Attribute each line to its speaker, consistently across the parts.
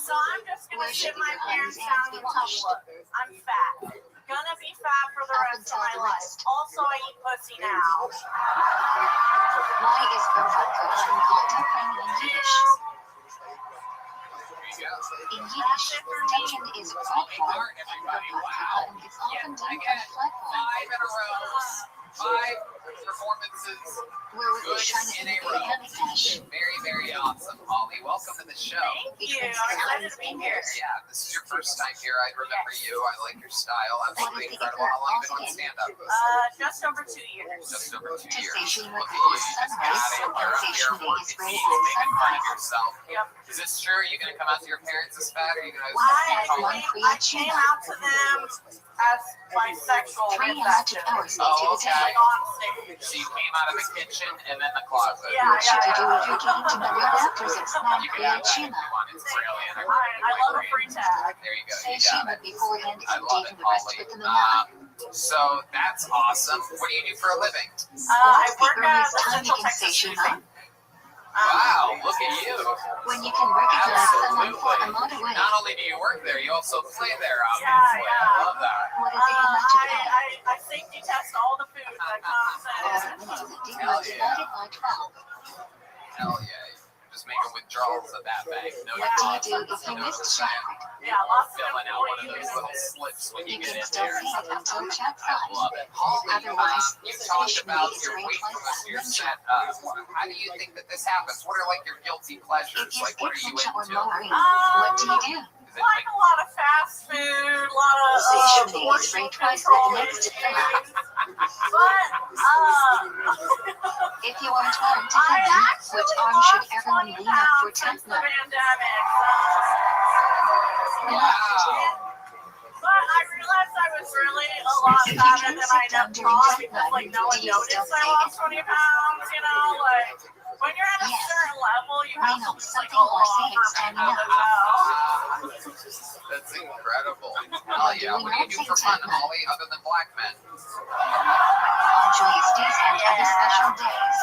Speaker 1: So I'm just gonna sit my parents down and tell them, look, I'm fat. Gonna be fat for the rest of my life. Also, I eat pussy now.
Speaker 2: Why is Verfahrtkochen called Tachen in Yiddish? In Yiddish, Tachen is platform, and Verfahrtkochen is often done from a platform.
Speaker 3: 5 in a row. 5 performances.
Speaker 2: Where was the shine
Speaker 3: in
Speaker 2: of
Speaker 3: a
Speaker 2: the
Speaker 3: row.
Speaker 2: Happy Cash?
Speaker 3: Very, very awesome, Holly. Welcome to the show.
Speaker 1: Thank you. I'm excited to be here.
Speaker 3: Yeah, this is your first time here. I remember you. I like your style. Absolutely incredible. How long have you been on stand-up?
Speaker 1: Just over 2 years.
Speaker 3: Just over 2 years.
Speaker 2: Station
Speaker 3: Look
Speaker 2: with
Speaker 3: at you. You just
Speaker 2: sunrise,
Speaker 3: got it. You're up
Speaker 2: station
Speaker 3: here working
Speaker 2: is ready
Speaker 3: beats,
Speaker 2: at
Speaker 3: making fun of
Speaker 2: sunrise.
Speaker 3: yourself.
Speaker 1: Yep.
Speaker 3: Is this true? Are you going to come out to your parents as fat? Or are you going to...
Speaker 1: I came out to them as bisexual.
Speaker 2: 3 electric hours
Speaker 3: Oh,
Speaker 2: to the
Speaker 3: okay.
Speaker 2: day.
Speaker 1: Like on stage.
Speaker 3: So you came out of the kitchen and then the closet.
Speaker 1: Yeah,
Speaker 2: What should you do if you're getting to the right after it's not
Speaker 3: You can have that if
Speaker 2: Shima?
Speaker 3: you want. It's brilliant.
Speaker 1: I love a free tag.
Speaker 3: There you go.
Speaker 2: Say
Speaker 3: You got
Speaker 2: Shima
Speaker 3: it.
Speaker 2: beforehand
Speaker 3: I
Speaker 2: and
Speaker 3: love
Speaker 2: taking
Speaker 3: it,
Speaker 2: the rest
Speaker 3: Holly.
Speaker 2: with them along.
Speaker 3: So that's awesome. What do you do for a living?
Speaker 1: I
Speaker 2: What's the
Speaker 1: work at
Speaker 2: earliest
Speaker 1: the
Speaker 2: time you
Speaker 1: Central
Speaker 2: can
Speaker 1: Texas
Speaker 2: say
Speaker 1: City.
Speaker 2: Shima?
Speaker 3: Wow, look at you.
Speaker 2: When you can recognize someone for a mile away.
Speaker 3: Not only do you work there, you also play there, obviously.
Speaker 1: Yeah.
Speaker 3: I love that.
Speaker 2: What is it you like to play?
Speaker 1: I safety test all the food that comes in.
Speaker 3: Hell yeah.
Speaker 2: Divided by 12.
Speaker 3: Hell yeah. Just making withdrawals of that bank. No
Speaker 2: What do you do
Speaker 3: draws.
Speaker 2: if you
Speaker 3: know what
Speaker 2: missed
Speaker 3: I'm saying?
Speaker 2: traffic?
Speaker 1: Yeah, lots of
Speaker 3: Filling out one of
Speaker 1: employees.
Speaker 3: those little slips when you
Speaker 2: You
Speaker 3: get
Speaker 2: can
Speaker 3: in
Speaker 2: still
Speaker 3: there.
Speaker 2: see it until chat
Speaker 3: I
Speaker 2: 5.
Speaker 3: love it. Holly,
Speaker 2: Otherwise,
Speaker 3: you talked
Speaker 2: station
Speaker 3: about
Speaker 2: is
Speaker 3: your
Speaker 2: ranked
Speaker 3: weight
Speaker 2: like
Speaker 3: from your
Speaker 2: that.
Speaker 3: set. How do you think that this happens? What are like your guilty pleasures?
Speaker 2: If you
Speaker 3: Like, what are
Speaker 2: skip
Speaker 3: you
Speaker 2: lunch or
Speaker 3: into?
Speaker 2: Maureen, what do you do?
Speaker 3: Is it
Speaker 1: Like
Speaker 3: like
Speaker 1: a lot of fast food, a lot of
Speaker 2: Station is
Speaker 1: portion
Speaker 2: ranked twice
Speaker 1: control
Speaker 2: the next
Speaker 1: issues.
Speaker 2: filler.
Speaker 1: But,
Speaker 2: If you want arm to
Speaker 1: I
Speaker 2: thin,
Speaker 1: actually
Speaker 2: which arm
Speaker 1: lost
Speaker 2: should everyone
Speaker 1: 20
Speaker 2: lean up for
Speaker 1: pounds since the
Speaker 2: 10th?
Speaker 1: pandemic.
Speaker 3: wow?
Speaker 1: But I realized I was really a lot fatter than I thought because, like, no one noticed I lost 20 pounds, you know? Like, when you're at a certain level, you have to just, like, a longer people to know.
Speaker 3: That's incredible. Hell yeah. What do you do for fun, Holly, other than black men?
Speaker 2: On joyous days and other special days.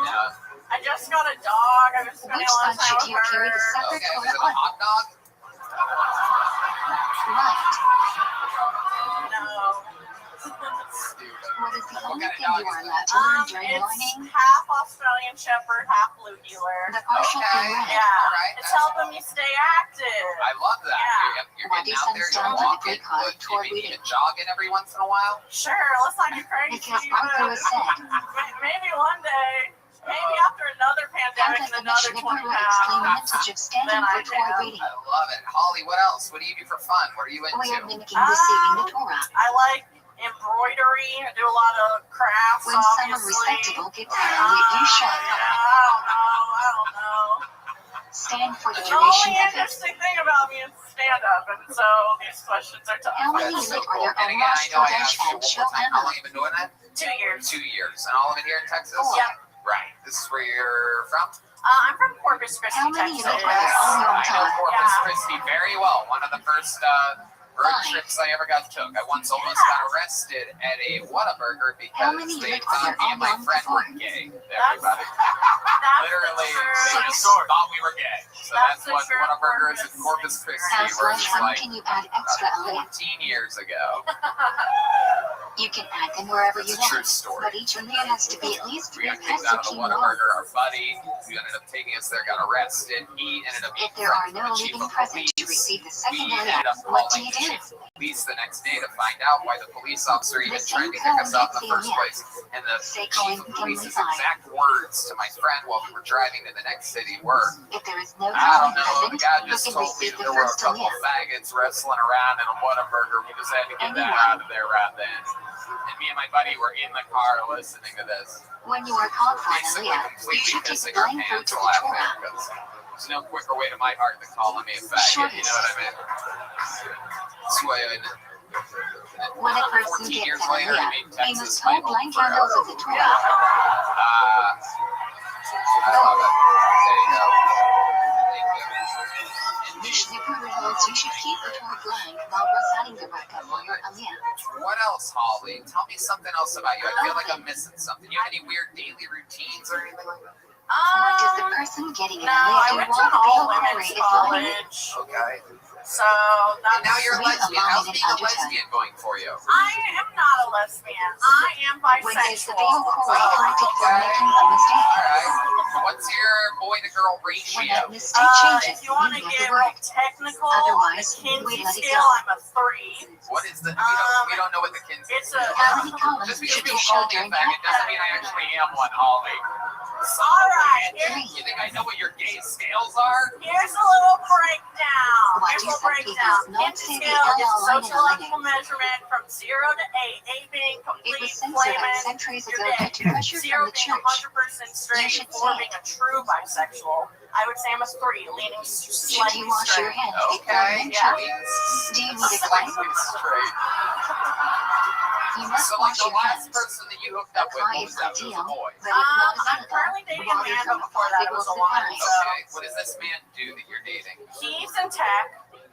Speaker 3: Yeah.
Speaker 1: I just got a dog. I've been spending
Speaker 2: Which
Speaker 1: a lot of
Speaker 2: side
Speaker 1: time
Speaker 2: should
Speaker 1: with
Speaker 2: you carry the
Speaker 1: her.
Speaker 2: separate
Speaker 3: Okay,
Speaker 2: cord
Speaker 3: is it a
Speaker 2: on?
Speaker 3: hot dog?
Speaker 2: Right.
Speaker 1: No.
Speaker 3: Stupid.
Speaker 2: What is the only
Speaker 3: kind of
Speaker 2: thing
Speaker 3: dog
Speaker 2: you are
Speaker 3: is
Speaker 2: allowed to learn during
Speaker 1: It's
Speaker 2: morning?
Speaker 1: half Australian Shepherd, half Blue Heeler.
Speaker 2: The partial
Speaker 3: Okay.
Speaker 2: thing right.
Speaker 1: Yeah,
Speaker 3: Alright,
Speaker 1: it's
Speaker 3: that's-
Speaker 1: helping me stay active.
Speaker 3: I love that.
Speaker 1: Yeah.
Speaker 3: You're
Speaker 2: Why
Speaker 3: getting
Speaker 2: do
Speaker 3: out
Speaker 2: some
Speaker 3: there,
Speaker 2: stand
Speaker 3: you're
Speaker 2: on the
Speaker 3: walking.
Speaker 2: brake car
Speaker 3: What, you
Speaker 2: toward
Speaker 3: maybe
Speaker 2: reading?
Speaker 3: even jogging every once in a while?
Speaker 1: Sure, let's not get crazy.
Speaker 2: Because Marco has said,
Speaker 1: Maybe one day, maybe after another
Speaker 2: how
Speaker 1: pandemic
Speaker 2: does
Speaker 1: and
Speaker 2: the
Speaker 1: another
Speaker 2: Mishnah
Speaker 1: 20
Speaker 2: Berurah explain the
Speaker 1: pounds.
Speaker 2: message of standing
Speaker 1: Then I
Speaker 2: for Torah
Speaker 1: do.
Speaker 2: reading?
Speaker 3: I love it. Holly, what else? What do you do for fun? What are you
Speaker 2: We are
Speaker 3: into?
Speaker 2: mimicking receiving the Torah.
Speaker 1: I like embroidery. I do a lot of crafts,
Speaker 2: When someone
Speaker 1: obviously.
Speaker 2: respectable gets angry, you shout.
Speaker 1: I don't know.
Speaker 2: Stand for the
Speaker 1: The
Speaker 2: duration
Speaker 1: only
Speaker 2: of it.
Speaker 1: interesting thing about me is stand-up, and so these questions are tough.
Speaker 2: How many
Speaker 3: That's so
Speaker 2: are
Speaker 3: cool.
Speaker 2: there
Speaker 3: And
Speaker 2: on
Speaker 3: again, I know I
Speaker 2: Rosh
Speaker 3: asked you
Speaker 2: and
Speaker 3: one more
Speaker 2: Shel
Speaker 3: time. How long
Speaker 2: Anna?
Speaker 3: you been doing that?
Speaker 1: 2 years.
Speaker 3: 2 years. And all of it here in Texas?
Speaker 2: Four.
Speaker 1: Yep.
Speaker 3: Right. This is where you're from?
Speaker 1: I'm from Corpus Christi,
Speaker 2: How many
Speaker 1: Texas.
Speaker 2: are there on your
Speaker 3: I know
Speaker 2: time?
Speaker 3: Corpus
Speaker 1: Yeah.
Speaker 3: Christi very well. One of the first road
Speaker 2: Fine.
Speaker 3: trips I ever got took. I once almost got arrested at a Whataburger
Speaker 2: How
Speaker 3: because
Speaker 2: many
Speaker 3: they
Speaker 2: are
Speaker 3: thought
Speaker 2: there
Speaker 3: me and my
Speaker 2: on
Speaker 3: friend
Speaker 2: before?
Speaker 3: were gay.
Speaker 1: That's
Speaker 3: Everybody.
Speaker 1: the
Speaker 3: Literally,
Speaker 1: true-
Speaker 3: they just thought we were gay. So
Speaker 1: That's
Speaker 3: that's
Speaker 1: the
Speaker 3: what
Speaker 1: true
Speaker 3: Whataburger is in
Speaker 1: Corpus.
Speaker 3: Corpus Christi,
Speaker 2: As
Speaker 3: where
Speaker 2: much
Speaker 3: it's
Speaker 2: fun
Speaker 3: like
Speaker 2: can you add extra
Speaker 3: about
Speaker 2: layer?
Speaker 3: 14 years ago.
Speaker 2: You can add them wherever
Speaker 3: It's
Speaker 2: you
Speaker 3: a true
Speaker 2: want,
Speaker 3: story.
Speaker 2: but each layer has to be at least
Speaker 3: We
Speaker 2: 3
Speaker 3: got kicked out of the
Speaker 2: pesachim long.
Speaker 3: Whataburger. Our buddy who ended up taking us there got arrested. He ended up
Speaker 2: If
Speaker 3: being
Speaker 2: there are
Speaker 3: friends with
Speaker 2: no
Speaker 3: the chief
Speaker 2: living
Speaker 3: of
Speaker 2: present to
Speaker 3: police.
Speaker 2: receive the
Speaker 3: We
Speaker 2: second layer,
Speaker 3: ended up
Speaker 2: what do
Speaker 3: calling
Speaker 2: you
Speaker 3: the
Speaker 2: do?
Speaker 3: chief of police the next day to find out why the police officer even
Speaker 2: The
Speaker 3: tried
Speaker 2: same
Speaker 3: to kick us out in the
Speaker 2: code
Speaker 3: first
Speaker 2: gets
Speaker 3: place. And the
Speaker 2: Say
Speaker 3: chief
Speaker 2: calling
Speaker 3: of
Speaker 2: can
Speaker 3: police's
Speaker 2: be fine.
Speaker 3: exact words to my friend while we were driving to the next city were,
Speaker 2: If there is no
Speaker 3: I don't
Speaker 2: living
Speaker 3: know, the
Speaker 2: present,
Speaker 3: guy
Speaker 2: you
Speaker 3: just
Speaker 2: can
Speaker 3: told me
Speaker 2: receive
Speaker 3: that
Speaker 2: the
Speaker 3: there were a
Speaker 2: first
Speaker 3: couple
Speaker 2: layer.
Speaker 3: of faggots wrestling around in a Whataburger. We just had to get that
Speaker 2: Anyone.
Speaker 3: out of there right then. And me and my buddy were in the car listening to this.
Speaker 2: When you are called for an
Speaker 3: Basically
Speaker 2: aliyah, you
Speaker 3: completely
Speaker 2: should take
Speaker 3: pissing
Speaker 2: the
Speaker 3: our
Speaker 2: blind fruit
Speaker 3: pants
Speaker 2: to the
Speaker 3: laughing
Speaker 2: Torah.
Speaker 3: because there's no quicker way to my heart than calling me a faggot, you know what I mean? That's why
Speaker 2: When a person
Speaker 3: 14
Speaker 2: gets
Speaker 3: years
Speaker 2: an
Speaker 3: later, I
Speaker 2: aliyah,
Speaker 3: made
Speaker 2: they
Speaker 3: Texas
Speaker 2: must
Speaker 3: my
Speaker 2: hold
Speaker 3: home
Speaker 2: blind candles
Speaker 3: forever.
Speaker 2: of the Torah.
Speaker 3: I love it. There you go. Thank you.
Speaker 2: Mishnah Berurah holds you should keep the Torah blind while reciting the Raka for your aliyah.
Speaker 3: What else, Holly? Tell me something else about you. I feel like I'm missing something. You have any weird daily routines or anything like that?
Speaker 2: What does the person getting in
Speaker 1: No, I
Speaker 2: the
Speaker 1: went to
Speaker 2: while
Speaker 1: an
Speaker 2: the veil
Speaker 1: all-women's
Speaker 2: query is loading?
Speaker 1: college,
Speaker 3: Okay.
Speaker 1: so
Speaker 3: And
Speaker 1: that's...
Speaker 3: now you're a
Speaker 2: Sweet
Speaker 3: lesbian. How's
Speaker 2: alignment
Speaker 3: being a
Speaker 2: undertone.
Speaker 3: lesbian going for you?
Speaker 1: I am not a lesbian. I am
Speaker 2: When is the veil
Speaker 1: bisexual.
Speaker 2: query corrected for making a mistake?
Speaker 3: Alright. What's your boy to girl
Speaker 2: When
Speaker 3: ratio?
Speaker 2: that mistake changes
Speaker 1: If
Speaker 2: the
Speaker 1: you want to
Speaker 2: meaning of
Speaker 1: get
Speaker 2: the
Speaker 1: real
Speaker 2: word.
Speaker 1: technical,
Speaker 2: Otherwise,
Speaker 1: the Kinsey
Speaker 2: we let it
Speaker 1: scale,
Speaker 2: go.
Speaker 1: I'm a 3.
Speaker 3: What is the we don't know what the Kinsey
Speaker 1: It's
Speaker 3: scale
Speaker 1: a...
Speaker 3: is.
Speaker 2: How many columns
Speaker 3: Just because
Speaker 2: should you
Speaker 3: people
Speaker 2: show
Speaker 3: call me a
Speaker 2: during
Speaker 3: faggot doesn't mean I actually am one, Holly.
Speaker 1: Alright,
Speaker 3: You think I know what your gay scales are?
Speaker 1: here's a little breakdown.
Speaker 2: Why
Speaker 1: Here's
Speaker 2: do
Speaker 1: a
Speaker 2: some
Speaker 1: breakdown.
Speaker 2: people not
Speaker 1: Kinsey
Speaker 2: say the
Speaker 1: scale is a
Speaker 2: LL line in
Speaker 1: sociological
Speaker 2: lining?
Speaker 1: measurement from 0 to 8, 8 being
Speaker 2: It
Speaker 1: complete
Speaker 2: was censored on
Speaker 1: flaming,
Speaker 2: centuries
Speaker 1: you're
Speaker 2: ago
Speaker 1: gay.
Speaker 2: due to pressure
Speaker 1: 0
Speaker 2: from the
Speaker 1: being
Speaker 2: church.
Speaker 1: 100% straight,
Speaker 2: You should
Speaker 1: 4
Speaker 2: say
Speaker 1: being a true bisexual. I would say I'm a 3, leaning
Speaker 2: Should
Speaker 1: slightly
Speaker 2: you wash your
Speaker 1: straight.
Speaker 2: hands before
Speaker 3: Okay.
Speaker 2: menstruating?
Speaker 3: Yeah.
Speaker 2: Do you need a
Speaker 3: Slightly
Speaker 2: cleanse?
Speaker 3: straight.
Speaker 2: You must
Speaker 3: So like
Speaker 2: wash
Speaker 3: the
Speaker 2: your
Speaker 3: last
Speaker 2: hands.
Speaker 3: person that you hooked
Speaker 2: A
Speaker 3: up with,
Speaker 2: cry
Speaker 3: what
Speaker 2: is
Speaker 3: was that? It was a
Speaker 2: ideal,
Speaker 3: boy.
Speaker 2: but if not
Speaker 1: I'm
Speaker 2: available,
Speaker 1: currently dating a
Speaker 2: water
Speaker 1: man,
Speaker 2: from
Speaker 1: but
Speaker 2: a
Speaker 1: before that
Speaker 2: faucet
Speaker 1: it was
Speaker 2: will
Speaker 1: a woman,
Speaker 2: suffice.
Speaker 1: so...
Speaker 3: Okay. What does this man do that you're dating?
Speaker 1: He's in tech.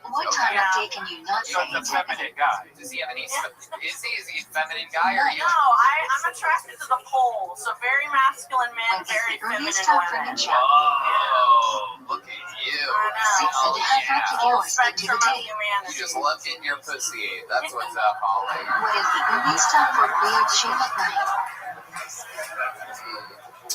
Speaker 2: What kind of day can you not
Speaker 3: So
Speaker 2: say
Speaker 3: he's a
Speaker 2: technical?
Speaker 3: feminine guy. Does he have any? Is he a feminine guy or are you?
Speaker 1: No, I'm attracted to the poles, so very masculine men,
Speaker 2: When is
Speaker 1: very
Speaker 2: the earliest
Speaker 1: feminine
Speaker 2: time for
Speaker 1: women.
Speaker 2: menstruation?
Speaker 3: Oh, look at you.
Speaker 1: I know.
Speaker 2: 6.5
Speaker 1: Full
Speaker 2: hours into
Speaker 1: spectrum
Speaker 2: the
Speaker 1: of
Speaker 2: day.
Speaker 3: You
Speaker 1: humanity.
Speaker 3: just love getting your pussy ate. That's what's up, Holly.
Speaker 2: What is the earliest time for weird shit at night?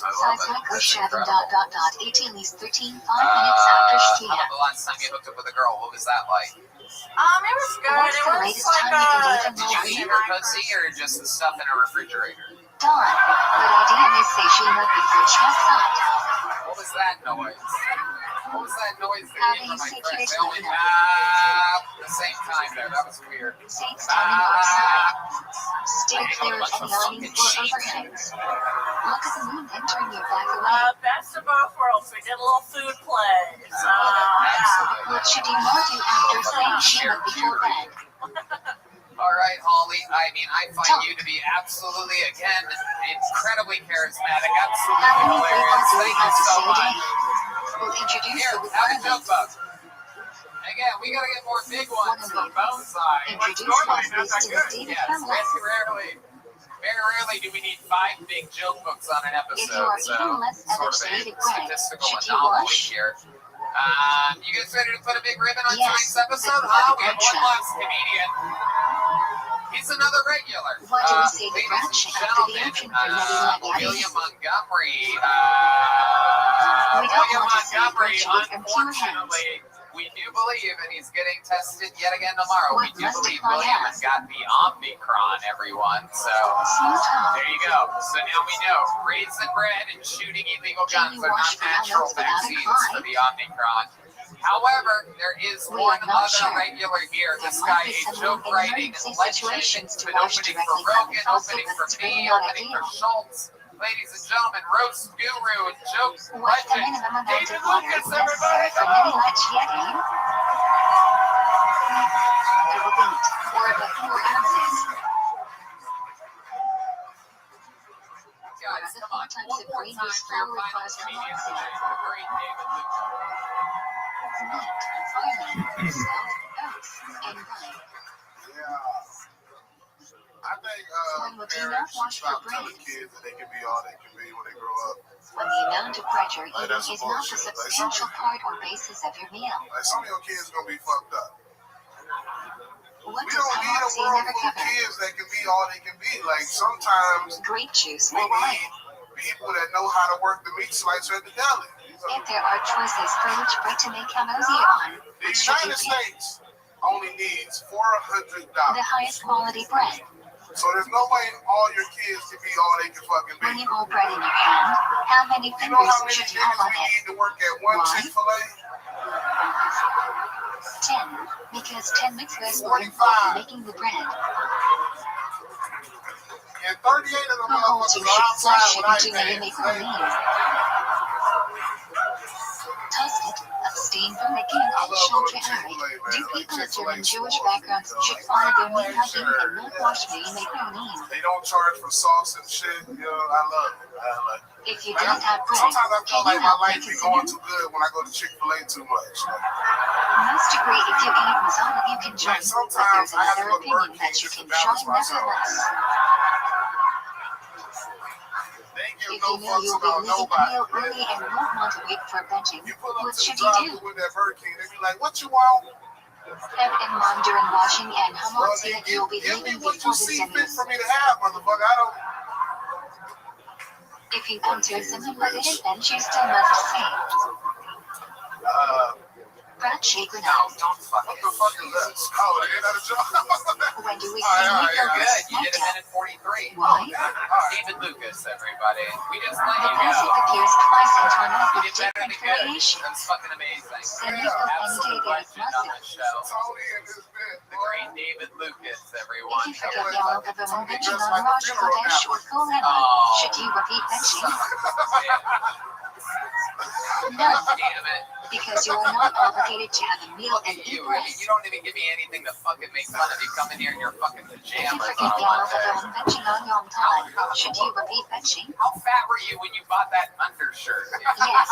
Speaker 3: I love
Speaker 2: Size
Speaker 3: it.
Speaker 2: micro
Speaker 3: That's
Speaker 2: 7
Speaker 3: incredible.
Speaker 2: 18 is 13 5 minutes after
Speaker 3: How
Speaker 2: Shkia.
Speaker 3: about the last time you hooked up with a girl? What was that like?
Speaker 1: It was good.
Speaker 2: What's
Speaker 1: It
Speaker 2: the
Speaker 1: was
Speaker 2: latest
Speaker 1: like
Speaker 2: time you can date a
Speaker 3: Did you eat her pussy or just the stuff in a refrigerator?
Speaker 2: Dawn. But ideally satiated before chest side.
Speaker 3: What was that noise? What was that noise that
Speaker 2: How
Speaker 3: came
Speaker 2: do you
Speaker 3: from my
Speaker 2: say
Speaker 3: friends?
Speaker 2: kitty
Speaker 3: They only
Speaker 2: squeak?
Speaker 3: the same time there. That was weird.
Speaker 2: Saint standing outside. Stay
Speaker 3: Hang
Speaker 2: clear
Speaker 3: on,
Speaker 2: of
Speaker 3: a bunch
Speaker 2: any
Speaker 3: of
Speaker 2: awnings
Speaker 3: fucking
Speaker 2: or
Speaker 3: sheep.
Speaker 2: overhangs. Look at the moon entering your back away.
Speaker 1: Best of both worlds. We did a little food play. So,
Speaker 3: Absolutely.
Speaker 2: What should you not do after saying shit before bed?
Speaker 3: All right, Holly. I mean, I find you to be absolutely, again, incredibly charismatic,
Speaker 2: How
Speaker 3: absolutely
Speaker 2: many
Speaker 3: hilarious.
Speaker 2: people do you
Speaker 3: Thank you
Speaker 2: have to
Speaker 3: so
Speaker 2: say a
Speaker 3: much.
Speaker 2: day? We'll introduce
Speaker 3: Here,
Speaker 2: the
Speaker 3: have a joke
Speaker 2: requirements.
Speaker 3: book. Again, we gotta get more big ones for
Speaker 2: One
Speaker 3: Boneside.
Speaker 2: Introduce
Speaker 3: Normally
Speaker 2: us
Speaker 3: not
Speaker 2: to
Speaker 3: that
Speaker 2: the
Speaker 3: good.
Speaker 2: David
Speaker 3: Yes,
Speaker 2: Hemlock.
Speaker 3: very rarely do we need 5 big joke books on an episode.
Speaker 2: If you are
Speaker 3: so
Speaker 2: eating less
Speaker 3: sort of
Speaker 2: evacuated
Speaker 3: a
Speaker 2: bread,
Speaker 3: statistical
Speaker 2: should you
Speaker 3: anomaly
Speaker 2: wash?
Speaker 3: here. You guys ready to put a big ribbon on
Speaker 2: Yes,
Speaker 3: tonight's episode?
Speaker 2: but
Speaker 3: Huh?
Speaker 2: the
Speaker 3: We have
Speaker 2: bread
Speaker 3: one
Speaker 2: shop.
Speaker 3: last comedian. He's another regular.
Speaker 2: Why do we say the
Speaker 3: ladies
Speaker 2: bread
Speaker 3: and
Speaker 2: shop after the
Speaker 3: gentlemen,
Speaker 2: ocean for Nettie Laggy?
Speaker 3: William Montgomery.
Speaker 2: We don't
Speaker 3: William
Speaker 2: want to see the
Speaker 3: Montgomery,
Speaker 2: bread shop from pure hands.
Speaker 3: unfortunately, we do believe, and he's getting tested yet again tomorrow.
Speaker 2: What
Speaker 3: We do
Speaker 2: must
Speaker 3: believe
Speaker 2: decline
Speaker 3: William
Speaker 2: as?
Speaker 3: has got the Omicron, everyone. So
Speaker 2: Small talk.
Speaker 3: there you go. So now we know raisin bread and shooting illegal
Speaker 2: Can
Speaker 3: guns
Speaker 2: you
Speaker 3: are
Speaker 2: wash
Speaker 3: not natural
Speaker 2: brown notes without a
Speaker 3: vaccines
Speaker 2: cry?
Speaker 3: for the Omicron. However, there is
Speaker 2: We
Speaker 3: one
Speaker 2: are not
Speaker 3: other
Speaker 2: sure.
Speaker 3: regular here.
Speaker 2: There
Speaker 3: This
Speaker 2: might
Speaker 3: guy,
Speaker 2: be
Speaker 3: a
Speaker 2: someone
Speaker 3: joke
Speaker 2: in
Speaker 3: writing
Speaker 2: emergency
Speaker 3: legend.
Speaker 2: situations
Speaker 3: It's
Speaker 2: to
Speaker 3: been
Speaker 2: wash
Speaker 3: opening for
Speaker 2: directly from
Speaker 3: Rogan,
Speaker 2: the faucet
Speaker 3: opening for
Speaker 2: that's
Speaker 3: me,
Speaker 2: really not
Speaker 3: opening for
Speaker 2: ideal.
Speaker 3: Schultz. Ladies and gentlemen, roast guru and joke
Speaker 2: What's the
Speaker 3: legend,
Speaker 2: minimum amount
Speaker 3: David
Speaker 2: of water
Speaker 3: Lucas,
Speaker 2: necessary
Speaker 3: everybody.
Speaker 2: for Nettie Laggy? It will be 4 to 4 ounces.
Speaker 3: Guys, come on.
Speaker 2: Types
Speaker 3: One
Speaker 2: of
Speaker 3: more
Speaker 2: green
Speaker 3: time
Speaker 2: juice
Speaker 3: for your
Speaker 2: flour
Speaker 3: final
Speaker 2: requires
Speaker 3: comedian
Speaker 2: cleansing.
Speaker 3: today, the great David Lucas.
Speaker 2: Meat, barley, salt, oats, and wine.
Speaker 4: I think
Speaker 2: When would you not
Speaker 4: parents should
Speaker 2: wash for
Speaker 4: stop
Speaker 2: bread?
Speaker 4: telling kids that they can be all they can be when they grow up.
Speaker 2: When the amount of bread you're
Speaker 4: Like,
Speaker 2: eating
Speaker 4: that's
Speaker 2: is
Speaker 4: some
Speaker 2: not the
Speaker 4: bullshit. Like,
Speaker 2: substantial part or basis of your meal.
Speaker 4: Like, some of your kids gonna be fucked up.
Speaker 2: What
Speaker 4: We
Speaker 2: does
Speaker 4: don't need a
Speaker 2: Hemlock say
Speaker 4: world
Speaker 2: never
Speaker 4: full of
Speaker 2: cover?
Speaker 4: kids that can be all they can be. Like, sometimes
Speaker 2: Grape juice
Speaker 4: we
Speaker 2: or wine.
Speaker 4: need people that know how to work the meat slicer at the deli.
Speaker 2: If there are choices for which bread to make Hamosia on,
Speaker 4: The
Speaker 2: which should you
Speaker 4: United
Speaker 2: pick?
Speaker 4: States only needs $400.
Speaker 2: The highest quality bread.
Speaker 4: So there's no way all your kids can be all they can fucking
Speaker 2: When
Speaker 4: be.
Speaker 2: you hold bread in your hand, how many
Speaker 4: You know
Speaker 2: fingers
Speaker 4: how many
Speaker 2: should you have
Speaker 4: niggas
Speaker 2: on
Speaker 4: we
Speaker 2: it?
Speaker 4: need to work at one
Speaker 2: Why?
Speaker 4: Chick-fil-A?
Speaker 2: 10. Because 10 mitzvahs will
Speaker 4: 45.
Speaker 2: involve making the bread.
Speaker 4: And 38 of them
Speaker 2: Who holds you
Speaker 4: motherfuckers are
Speaker 2: should
Speaker 4: outside
Speaker 2: flush
Speaker 4: with
Speaker 2: it into
Speaker 4: iPads.
Speaker 2: the make or leave. Toast it, abstain from making
Speaker 4: I
Speaker 2: it,
Speaker 4: love
Speaker 2: shoulder
Speaker 4: going to
Speaker 2: eye.
Speaker 4: Chick-fil-A, man.
Speaker 2: Do
Speaker 4: Like
Speaker 2: people of
Speaker 4: Chick-fil-A
Speaker 2: German Jewish
Speaker 4: stores,
Speaker 2: backgrounds
Speaker 4: you know,
Speaker 2: should
Speaker 4: like
Speaker 2: follow their
Speaker 4: Chick-fil-A
Speaker 2: meat hygiene
Speaker 4: shirt,
Speaker 2: and not wash me and make no need?
Speaker 4: They don't charge for sauce and shit. You know, I love it.
Speaker 2: If you
Speaker 4: Like,
Speaker 2: didn't have bread,
Speaker 4: sometimes I feel
Speaker 2: can you
Speaker 4: like my
Speaker 2: help
Speaker 4: life
Speaker 2: make
Speaker 4: be
Speaker 2: it
Speaker 4: going
Speaker 2: sinner?
Speaker 4: too good when I go to Chick-fil-A too much.
Speaker 2: Most agree if you eat masala you can join,
Speaker 4: Like,
Speaker 2: but
Speaker 4: sometimes
Speaker 2: there's
Speaker 4: I have to
Speaker 2: another
Speaker 4: go to Burger
Speaker 2: opinion
Speaker 4: King
Speaker 2: that you
Speaker 4: just to
Speaker 2: can
Speaker 4: balance
Speaker 2: join
Speaker 4: myself.
Speaker 2: nevertheless.
Speaker 4: They give
Speaker 2: If
Speaker 4: no
Speaker 2: female you'll be leaving a meal early and won't want to wait for benching.
Speaker 4: You pull up
Speaker 2: What
Speaker 4: to the
Speaker 2: should you do?
Speaker 4: drive-thru with that Burger King, they be like, "What you want?"
Speaker 2: Have in mind during washing and how
Speaker 4: Well,
Speaker 2: much that you'll be
Speaker 4: give me
Speaker 2: leaving
Speaker 4: what
Speaker 2: before
Speaker 4: you
Speaker 2: the
Speaker 4: see fit
Speaker 2: dinner.
Speaker 4: for me to have, motherfucker. I don't.
Speaker 2: If you answer similarly, then you still must say. Brad Shaker
Speaker 3: No,
Speaker 2: now.
Speaker 3: don't fuck
Speaker 4: What
Speaker 3: it.
Speaker 4: the fuck is that? Oh, they ain't that a job?
Speaker 2: When do we
Speaker 4: All
Speaker 2: say
Speaker 4: right,
Speaker 2: Nico
Speaker 3: You're
Speaker 2: goes
Speaker 3: good. You did a
Speaker 2: SmackDown?
Speaker 3: minute 43.
Speaker 2: Why?
Speaker 3: David Lucas, everybody. We just let
Speaker 2: The
Speaker 3: you
Speaker 2: music
Speaker 3: go.
Speaker 2: appears twice in time
Speaker 3: You
Speaker 2: with
Speaker 3: did better
Speaker 2: different
Speaker 3: than good.
Speaker 2: variations.
Speaker 3: That's fucking amazing.
Speaker 2: And Nico any
Speaker 3: Absolute
Speaker 2: day that is
Speaker 3: legend on this
Speaker 2: massive.
Speaker 3: show.
Speaker 4: Tony and his bit,
Speaker 3: The great David Lucas,
Speaker 2: If
Speaker 3: everyone.
Speaker 2: you forget the all of the women benching on
Speaker 4: like a
Speaker 2: Raj
Speaker 4: funeral
Speaker 2: Kodesh or Kohen,
Speaker 3: Oh.
Speaker 2: should you repeat benching?
Speaker 3: God
Speaker 2: No,
Speaker 3: damn it.
Speaker 2: because you are not obligated to have a meal
Speaker 3: Look
Speaker 2: and
Speaker 3: at
Speaker 2: eat
Speaker 3: you. I mean,
Speaker 2: less.
Speaker 3: you don't even give me anything to fucking make fun of. You come in here in your fucking
Speaker 2: If you
Speaker 3: pajamas
Speaker 2: forget
Speaker 3: on
Speaker 2: the
Speaker 3: a
Speaker 2: all of the
Speaker 3: Monday.
Speaker 2: women benching on Yom Tov, should you repeat benching?
Speaker 3: How fat were you when you bought that undershirt? Dude?
Speaker 2: Yes,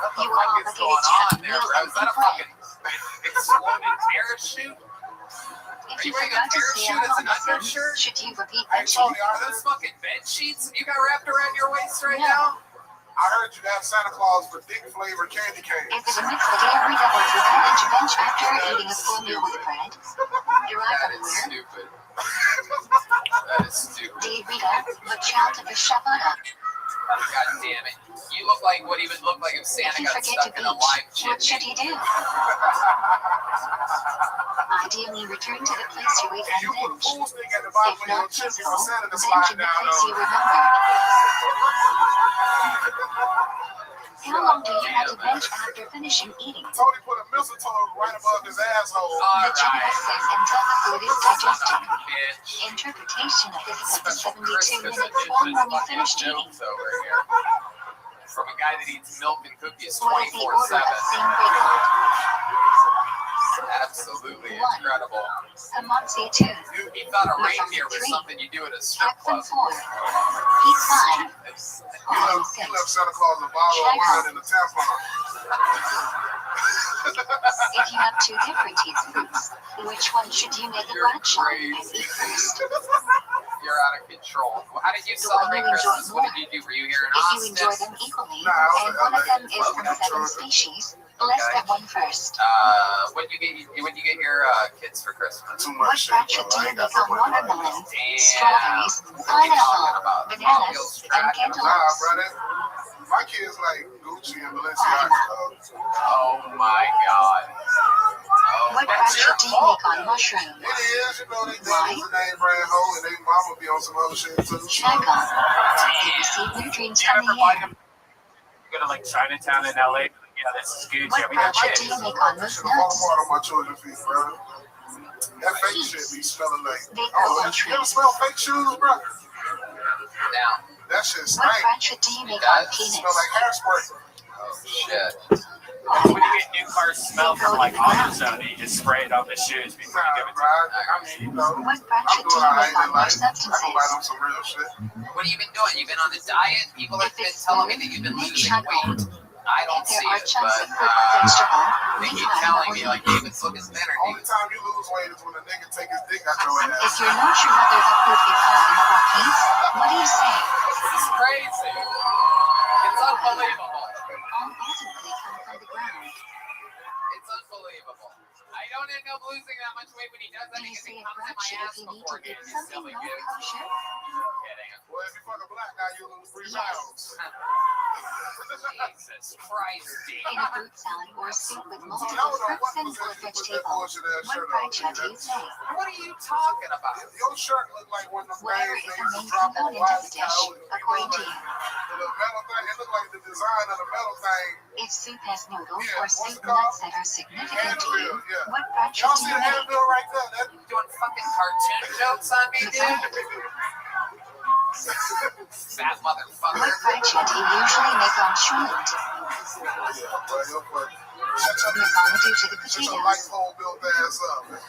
Speaker 3: What the
Speaker 2: you are
Speaker 3: fuck is
Speaker 2: obligated
Speaker 3: going
Speaker 2: to have
Speaker 3: on
Speaker 2: a
Speaker 3: there,
Speaker 2: meal
Speaker 3: bro?
Speaker 2: and
Speaker 3: Is that a
Speaker 2: eat less.
Speaker 3: fucking exploded parachute?
Speaker 2: If
Speaker 3: Are
Speaker 2: you
Speaker 3: you wearing a
Speaker 2: forgot to say
Speaker 3: parachute as an
Speaker 2: all of the
Speaker 3: undershirt?
Speaker 2: should you repeat
Speaker 4: Hey,
Speaker 2: benching?
Speaker 4: Tony,
Speaker 3: Are those fucking bed sheets you got wrapped around your waist right
Speaker 2: No.
Speaker 3: now?
Speaker 4: I heard you got Santa Claus for dick flavored candy cane.
Speaker 2: Is it a mitzvah every day or to bench after eating a full meal with bread? Derived
Speaker 3: That
Speaker 2: from
Speaker 3: is
Speaker 2: where?
Speaker 3: stupid. That is stupid.
Speaker 2: Rita, the child of the Shabbat.
Speaker 3: God damn it. You look like what he would look like if
Speaker 2: If
Speaker 3: Santa
Speaker 2: you
Speaker 3: got
Speaker 2: forget to
Speaker 3: stuck in a
Speaker 2: beach,
Speaker 3: live
Speaker 2: what should
Speaker 3: chimney.
Speaker 2: he do? Ideally, return to the place you ate
Speaker 4: And you
Speaker 2: and
Speaker 4: put a
Speaker 2: bench.
Speaker 4: pool stick at the bottom
Speaker 2: If
Speaker 4: of your
Speaker 2: not
Speaker 4: chip for
Speaker 2: possible,
Speaker 4: Santa to
Speaker 2: bench
Speaker 4: slide
Speaker 2: in the
Speaker 4: down
Speaker 2: place you
Speaker 4: on.
Speaker 2: remember. How long do you have to bench after finishing eating?
Speaker 4: Tony put a mistletoe right above his asshole.
Speaker 2: The general says until the food is digested.
Speaker 3: Bitch.
Speaker 2: Interpretation of this is at the
Speaker 3: Special
Speaker 2: 72-minute
Speaker 3: Christmas
Speaker 2: form when you
Speaker 3: edition
Speaker 2: finished eating.
Speaker 3: jokes over here. From a guy that eats milk and cookies
Speaker 2: What is the order of
Speaker 3: 24/7.
Speaker 2: same breakout?
Speaker 3: Absolutely incredible.
Speaker 2: Kamatsi 2.
Speaker 3: He thought a reindeer was something you do at a strip
Speaker 2: Jackson
Speaker 3: club.
Speaker 2: 4. Pete 5.
Speaker 4: You left Santa Claus a bottle of wine and a tampon.
Speaker 2: If you have two different teaspoons, which one should you make a bradshaw and eat first?
Speaker 3: You're out of control. Well, how did you
Speaker 2: The one
Speaker 3: celebrate
Speaker 2: you enjoy
Speaker 3: Christmas? What
Speaker 2: more.
Speaker 3: did you do? Were you here in
Speaker 2: If you enjoy
Speaker 3: Austin?
Speaker 2: them equally,
Speaker 4: Nah, I was
Speaker 2: and
Speaker 4: in
Speaker 2: one of
Speaker 4: LA.
Speaker 2: them is from 7 species, bless that one first.
Speaker 3: When you get your kids for Christmas?
Speaker 4: Too
Speaker 2: What
Speaker 4: much shit,
Speaker 2: bradshaw
Speaker 4: bro.
Speaker 2: do
Speaker 4: I
Speaker 2: you
Speaker 4: ain't got
Speaker 2: make on
Speaker 4: no money right now.
Speaker 2: watermelon,
Speaker 3: Damn.
Speaker 2: strawberries,
Speaker 3: What are you talking
Speaker 2: pineapple,
Speaker 3: about?
Speaker 2: bananas, and
Speaker 4: Nah,
Speaker 2: cantaloupes?
Speaker 4: brother. My kids like Gucci and Balenciaga, dog.
Speaker 3: Oh my god. Oh,
Speaker 2: What
Speaker 3: that's your
Speaker 2: bradshaw do you
Speaker 3: fault.
Speaker 2: make on mushrooms?
Speaker 4: It is, you know, they
Speaker 2: Why?
Speaker 4: daddy's a name brand hoe and they mama be on some other shit too.
Speaker 2: Check on. Receive new dreams from the air.
Speaker 5: Go to like Chinatown in LA. Yeah, this is Gucci.
Speaker 2: What
Speaker 5: I mean, that
Speaker 2: bradshaw
Speaker 5: shit
Speaker 2: do you
Speaker 5: is.
Speaker 2: make on
Speaker 4: That
Speaker 2: moose
Speaker 4: shit fall
Speaker 2: nuts?
Speaker 4: apart on my children's feet, bro. That fake shit be smelling like.
Speaker 2: They
Speaker 4: Oh,
Speaker 2: grow on
Speaker 4: you ever
Speaker 2: trees.
Speaker 4: smell fake shoes, bro?
Speaker 3: Now,
Speaker 4: That shit
Speaker 2: What
Speaker 4: stank.
Speaker 2: bradshaw do you make on
Speaker 3: It
Speaker 2: penis?
Speaker 4: Smell like hairspray.
Speaker 3: oh shit.
Speaker 5: That's when you get new car smell from like AutoZone. You just spray it on the shoes before you give it to them.
Speaker 4: I mean, you know,
Speaker 2: What
Speaker 4: I'm
Speaker 2: bradshaw do
Speaker 4: doing
Speaker 2: you
Speaker 4: alright
Speaker 2: make on
Speaker 4: in
Speaker 2: more
Speaker 4: life. I can buy
Speaker 2: substances?
Speaker 4: them some real shit.
Speaker 3: What have you been doing? You've been on a diet? People have
Speaker 2: If
Speaker 3: been
Speaker 2: it's
Speaker 3: telling me
Speaker 2: smooth,
Speaker 3: that you've been
Speaker 2: make
Speaker 3: losing
Speaker 2: chuckle.
Speaker 3: weight. I don't
Speaker 2: If
Speaker 3: see
Speaker 2: there are
Speaker 3: it,
Speaker 2: chunks
Speaker 3: but
Speaker 2: of fruit or vegetable,
Speaker 3: they
Speaker 2: leave
Speaker 3: keep
Speaker 2: time
Speaker 3: telling
Speaker 2: or
Speaker 3: me
Speaker 2: leave.
Speaker 3: like David's looking thinner.
Speaker 4: Only time you lose weight is when a nigga take his dick out your
Speaker 2: If
Speaker 4: ass.
Speaker 2: you're not sure whether the fruit is hot in the cookies, what do you say?
Speaker 3: This is crazy. It's unbelievable.
Speaker 2: All ultimately come from the ground.
Speaker 3: It's unbelievable. I don't end up losing that much weight when he does that
Speaker 2: Do you
Speaker 3: because
Speaker 2: say
Speaker 3: he
Speaker 2: a
Speaker 3: comes in my
Speaker 2: bradshaw
Speaker 3: ass
Speaker 2: if you need
Speaker 3: before
Speaker 2: to eat
Speaker 3: again. You
Speaker 2: something
Speaker 3: silly
Speaker 2: not
Speaker 3: goose.
Speaker 2: kosher?
Speaker 3: Kidding.
Speaker 4: Well, if you fuck a black guy, you lose 3 pounds.
Speaker 3: Jesus Christ,
Speaker 2: In
Speaker 3: Dave.
Speaker 2: a fruit salad or soup with
Speaker 4: I
Speaker 2: multiple
Speaker 4: don't know
Speaker 2: fruits
Speaker 4: what
Speaker 2: and
Speaker 4: possessed
Speaker 2: or
Speaker 4: you with that
Speaker 2: vegetables,
Speaker 4: bullshit ass
Speaker 2: what
Speaker 4: shirt on.
Speaker 2: bradshaw do you say?
Speaker 3: What are you talking about?
Speaker 4: Your shirt look like one of them
Speaker 2: Whatever
Speaker 4: things
Speaker 2: is
Speaker 4: they
Speaker 2: the
Speaker 4: used to
Speaker 2: main
Speaker 4: drop on
Speaker 2: component of
Speaker 4: Wise
Speaker 2: the dish,
Speaker 4: Coyote.
Speaker 2: according to you.
Speaker 4: The little metal thing, it look like the design of the metal thing.
Speaker 2: If soup has noodles
Speaker 4: Yeah,
Speaker 2: or
Speaker 4: what's
Speaker 2: soup
Speaker 4: it called?
Speaker 2: nuts that are significant to you,
Speaker 4: Handbill, yeah.
Speaker 2: what bradshaw
Speaker 4: Y'all
Speaker 2: do
Speaker 4: see
Speaker 2: you
Speaker 4: the
Speaker 2: make?
Speaker 4: handbill right there? That
Speaker 3: Doing fucking cartoon jokes on me, dude? Fat motherfucker.
Speaker 2: What bradshaw do you usually make on shrimp?
Speaker 4: yeah, bro, your fuck. Shut
Speaker 2: Masala due to the
Speaker 4: your light
Speaker 2: potatoes.
Speaker 4: pole built ass up, man.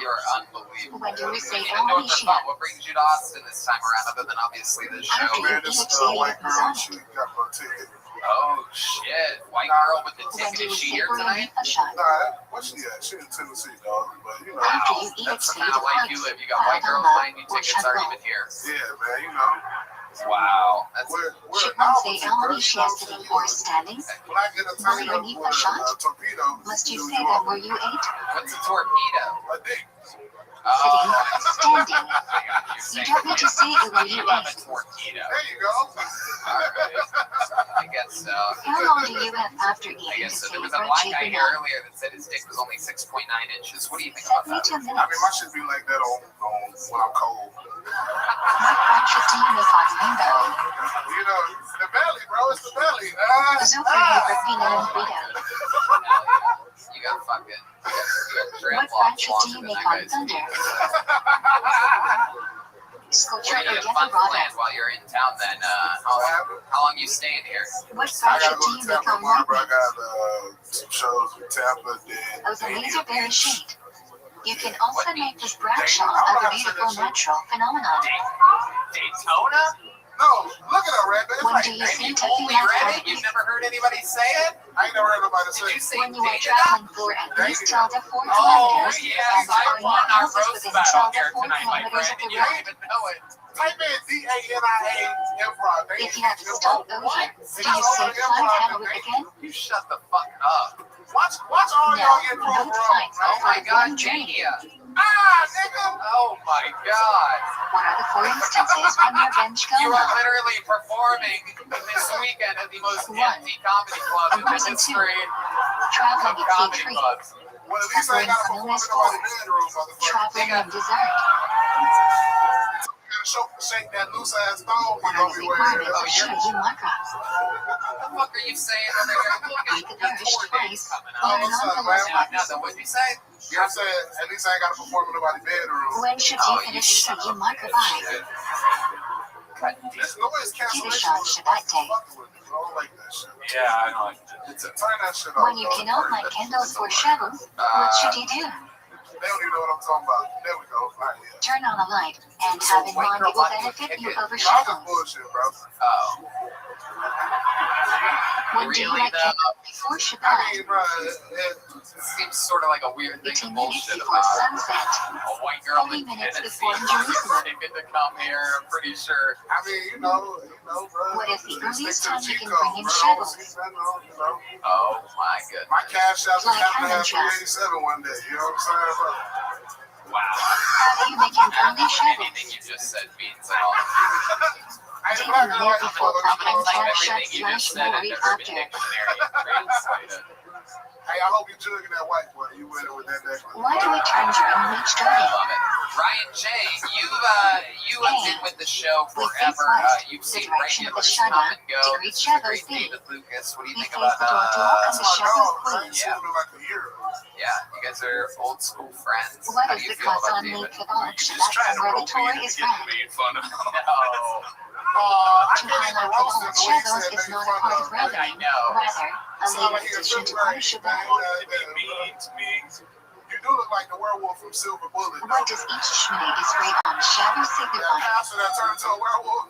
Speaker 3: You're unbelievable.
Speaker 2: When do we say
Speaker 3: You've been doing it for
Speaker 2: elevation?
Speaker 3: fun. What brings you to Austin this time around, other than obviously this show?
Speaker 2: After you
Speaker 4: Man,
Speaker 2: eat
Speaker 4: this
Speaker 2: it, say
Speaker 4: white
Speaker 2: it
Speaker 4: girl,
Speaker 2: was
Speaker 4: she got my ticket.
Speaker 3: Oh shit! White girl with the
Speaker 2: When
Speaker 3: ticket.
Speaker 2: do
Speaker 3: Is
Speaker 2: we
Speaker 3: she
Speaker 2: say
Speaker 3: here
Speaker 2: we're gonna
Speaker 3: tonight?
Speaker 2: eat a shot?
Speaker 4: Nah, what's she at? She in Tennessee, dog. But, you know.
Speaker 2: After you eat it,
Speaker 3: That's the
Speaker 2: say
Speaker 3: kind
Speaker 2: the
Speaker 3: of life you
Speaker 2: parts.
Speaker 3: live. You got white girls buying you tickets, aren't even here.
Speaker 4: Yeah, man, you know.
Speaker 3: Wow. That's
Speaker 2: Should one say how many shares sitting or standing?
Speaker 4: When I get a
Speaker 2: Were you
Speaker 4: torpedo
Speaker 2: beneath
Speaker 4: with
Speaker 2: a shot?
Speaker 4: a torpedo,
Speaker 2: Must you say that were you 8?
Speaker 3: what's a torpedo?
Speaker 4: a dick.
Speaker 2: Sitting,
Speaker 3: Oh,
Speaker 2: standing.
Speaker 3: you're
Speaker 2: You don't need to say it were you
Speaker 3: you have a
Speaker 2: 8.
Speaker 3: torpedo.
Speaker 4: There you go.
Speaker 3: Alright. I guess so.
Speaker 2: How long do you have after
Speaker 3: I
Speaker 2: eating to
Speaker 3: guess so.
Speaker 2: say
Speaker 3: There was a
Speaker 2: for
Speaker 3: black
Speaker 2: cheap
Speaker 3: guy here
Speaker 2: enough?
Speaker 3: earlier that said his dick was only 6.9 inches. What do you think about that?
Speaker 2: 72
Speaker 4: I mean, my
Speaker 2: minutes.
Speaker 4: shit be like that on when I'm cold.
Speaker 2: What branches do you make on Rainbow?
Speaker 4: You know, the belly, bro. It's the belly.
Speaker 2: Zucker Haberpina and Guido.
Speaker 3: You got fucking.
Speaker 2: What
Speaker 3: Dreadlocks
Speaker 2: branches do
Speaker 3: longer
Speaker 2: you
Speaker 3: than
Speaker 2: make
Speaker 3: that
Speaker 2: on
Speaker 3: guy's
Speaker 2: Thunder?
Speaker 3: We're
Speaker 2: Sculpture
Speaker 3: gonna
Speaker 2: or
Speaker 3: get fun
Speaker 2: Desperado?
Speaker 3: planned while you're in town then. How long you staying here?
Speaker 2: What
Speaker 4: I
Speaker 2: branches
Speaker 4: gotta
Speaker 2: do
Speaker 4: go
Speaker 2: you
Speaker 4: to
Speaker 2: make
Speaker 4: Tampa
Speaker 2: on
Speaker 4: tomorrow, bro. I
Speaker 2: Lightning?
Speaker 4: got some shows in Tampa, then
Speaker 2: Oh, the laser berry
Speaker 4: Beach.
Speaker 2: shade. You can also make this branch out of a beautiful natural phenomenon.
Speaker 3: Daytona?
Speaker 4: No, look at that, Red. It's
Speaker 2: When
Speaker 4: like,
Speaker 2: do you
Speaker 3: And
Speaker 2: seem
Speaker 3: you
Speaker 2: to feel
Speaker 3: only
Speaker 2: like
Speaker 3: read it?
Speaker 2: having
Speaker 3: You've
Speaker 2: it?
Speaker 3: never heard anybody say it?
Speaker 4: I ain't never heard nobody say
Speaker 3: Did you
Speaker 4: it.
Speaker 3: say
Speaker 2: When you are
Speaker 3: Daytona?
Speaker 2: traveling for at least tilde 4
Speaker 3: Oh,
Speaker 2: kilometers
Speaker 3: yes,
Speaker 2: and
Speaker 3: I
Speaker 2: are
Speaker 3: won
Speaker 2: not
Speaker 3: our
Speaker 2: houses
Speaker 3: roast
Speaker 2: within
Speaker 3: battle
Speaker 2: tilde
Speaker 3: here
Speaker 2: 4
Speaker 3: tonight, my
Speaker 2: kilometers
Speaker 3: friend,
Speaker 2: of the
Speaker 3: and you don't
Speaker 2: road.
Speaker 3: even know it.
Speaker 4: Type in DANIA improv.
Speaker 2: If you have to stop over, do you say fly paddle it again?
Speaker 3: You shut the fuck up.
Speaker 4: Watch all
Speaker 2: No,
Speaker 4: y'all get
Speaker 2: both
Speaker 4: programmed.
Speaker 2: flights
Speaker 3: Oh
Speaker 2: are
Speaker 3: my
Speaker 2: for
Speaker 3: god,
Speaker 2: one journey.
Speaker 3: Mania.
Speaker 4: Nigga.
Speaker 3: Oh my god.
Speaker 2: What are the 4 instances when your bench
Speaker 3: You
Speaker 2: go
Speaker 3: are
Speaker 2: up?
Speaker 3: literally performing this weekend at the most empty comedy club in the
Speaker 2: Person two.
Speaker 3: history
Speaker 2: Traveling
Speaker 3: of
Speaker 2: at
Speaker 3: comedy
Speaker 2: C3.
Speaker 3: clubs.
Speaker 4: Well, at least I ain't got to perform in nobody's bedroom, motherfucker.
Speaker 2: Traveling in dessert.
Speaker 4: Gotta shake that loose ass thong.
Speaker 2: What are the requirements of Shiryu Marka?
Speaker 3: What the fuck are you saying over here? Look
Speaker 2: Eat the
Speaker 3: at the
Speaker 2: parish
Speaker 3: tour dates
Speaker 2: twice.
Speaker 3: coming
Speaker 2: Or
Speaker 3: up.
Speaker 2: non-veloz ones.
Speaker 3: Nothing. What did you say?
Speaker 4: I said, at least I ain't got to perform in nobody's bedroom.
Speaker 2: When should
Speaker 3: Oh,
Speaker 2: you
Speaker 3: you
Speaker 2: finish
Speaker 3: son of
Speaker 2: Shiryu
Speaker 3: a
Speaker 2: Marka
Speaker 3: bitch.
Speaker 2: by?
Speaker 4: This noise cancellation
Speaker 2: Shot
Speaker 4: is
Speaker 2: Shabbat day.
Speaker 4: fucking with me. I don't like that shit.
Speaker 5: Yeah, I know.
Speaker 4: Turn that shit off.
Speaker 2: When you cannot light candles for shadow, what should you do?
Speaker 4: They don't even know what I'm talking about. There we go. Right here.
Speaker 2: Turn on a light and have in mind it will benefit you over
Speaker 4: Y'all just
Speaker 2: shadows.
Speaker 4: bullshit, bro.
Speaker 3: Oh.
Speaker 2: When do you
Speaker 3: Really,
Speaker 2: light
Speaker 3: though?
Speaker 2: candles before
Speaker 4: I
Speaker 2: Shabbat?
Speaker 4: mean, bro,
Speaker 3: It seems sort of like a weird thing to
Speaker 2: 18 minutes
Speaker 3: bullshit
Speaker 2: before
Speaker 3: about.
Speaker 2: sunset.
Speaker 3: A white girl
Speaker 2: 40
Speaker 3: in
Speaker 2: minutes
Speaker 3: Tennessee
Speaker 2: before Jerusalem.
Speaker 3: taken to come here, I'm pretty sure.
Speaker 4: I mean, you know, bro.
Speaker 2: What is the
Speaker 4: Just
Speaker 2: earliest
Speaker 4: stick to
Speaker 2: time you
Speaker 4: the
Speaker 2: can
Speaker 4: G code,
Speaker 2: bring in
Speaker 4: bro.
Speaker 2: shadows?
Speaker 4: You know.
Speaker 3: Oh my goodness.
Speaker 4: My cash out is
Speaker 2: Like
Speaker 4: having to have
Speaker 2: Helen
Speaker 4: 387 one day. You know what I'm saying, bro?
Speaker 3: Wow.
Speaker 2: How do you make an early shadow?
Speaker 3: Anything you just said means at all.
Speaker 4: I
Speaker 2: Do
Speaker 4: ain't
Speaker 2: you
Speaker 4: black
Speaker 2: live
Speaker 4: like
Speaker 2: before
Speaker 4: motherfucker,
Speaker 2: Papa and
Speaker 4: you know what I'm
Speaker 2: Jack
Speaker 4: saying?
Speaker 3: Everything you just said had
Speaker 2: /Mary
Speaker 3: never been
Speaker 2: after?
Speaker 3: dictionary translated.
Speaker 4: Hey, I hope you jugging that white boy. You win it with that necklace.
Speaker 2: Why do we turn during each
Speaker 3: I
Speaker 2: starting?
Speaker 3: love it. Ryan J, you have been with the show
Speaker 2: We face
Speaker 3: forever.
Speaker 2: west,
Speaker 3: You've
Speaker 2: the
Speaker 3: seen
Speaker 2: direction of the
Speaker 3: regulars come
Speaker 2: Shana,
Speaker 3: and go.
Speaker 2: degree
Speaker 3: This is
Speaker 2: shadows
Speaker 3: great
Speaker 2: be.
Speaker 3: David Lucas. What do you
Speaker 2: We
Speaker 3: think
Speaker 2: face
Speaker 3: about
Speaker 2: the door to walk and
Speaker 4: That's
Speaker 2: the
Speaker 4: my
Speaker 2: shadows
Speaker 4: dog. I
Speaker 2: queen.
Speaker 4: ain't seen him in like a year.
Speaker 3: Yeah, you guys are old school friends.
Speaker 2: What
Speaker 3: How
Speaker 2: is
Speaker 3: do you
Speaker 2: the
Speaker 3: feel
Speaker 2: cause
Speaker 3: about
Speaker 2: on me
Speaker 3: David?
Speaker 2: for the Shabbat where the Torah is read?
Speaker 5: made fun of.
Speaker 3: No.
Speaker 4: I
Speaker 2: To
Speaker 4: can't even
Speaker 2: highlight
Speaker 4: roast
Speaker 2: the
Speaker 4: him the way he
Speaker 2: shadows
Speaker 4: said
Speaker 2: is
Speaker 4: make
Speaker 2: not a
Speaker 4: fun
Speaker 2: part
Speaker 4: of
Speaker 2: of
Speaker 4: him.
Speaker 2: reading.
Speaker 3: I know.
Speaker 2: Rather, a
Speaker 4: Sound
Speaker 2: later
Speaker 4: like he a
Speaker 2: addition
Speaker 4: fifth
Speaker 2: to our
Speaker 4: grade.
Speaker 2: Shabbat.
Speaker 4: You do look like the werewolf from Silver Bullet.
Speaker 2: What does each Shmini Israel on shadow
Speaker 4: That
Speaker 2: signify?
Speaker 4: pastor that turned into a werewolf.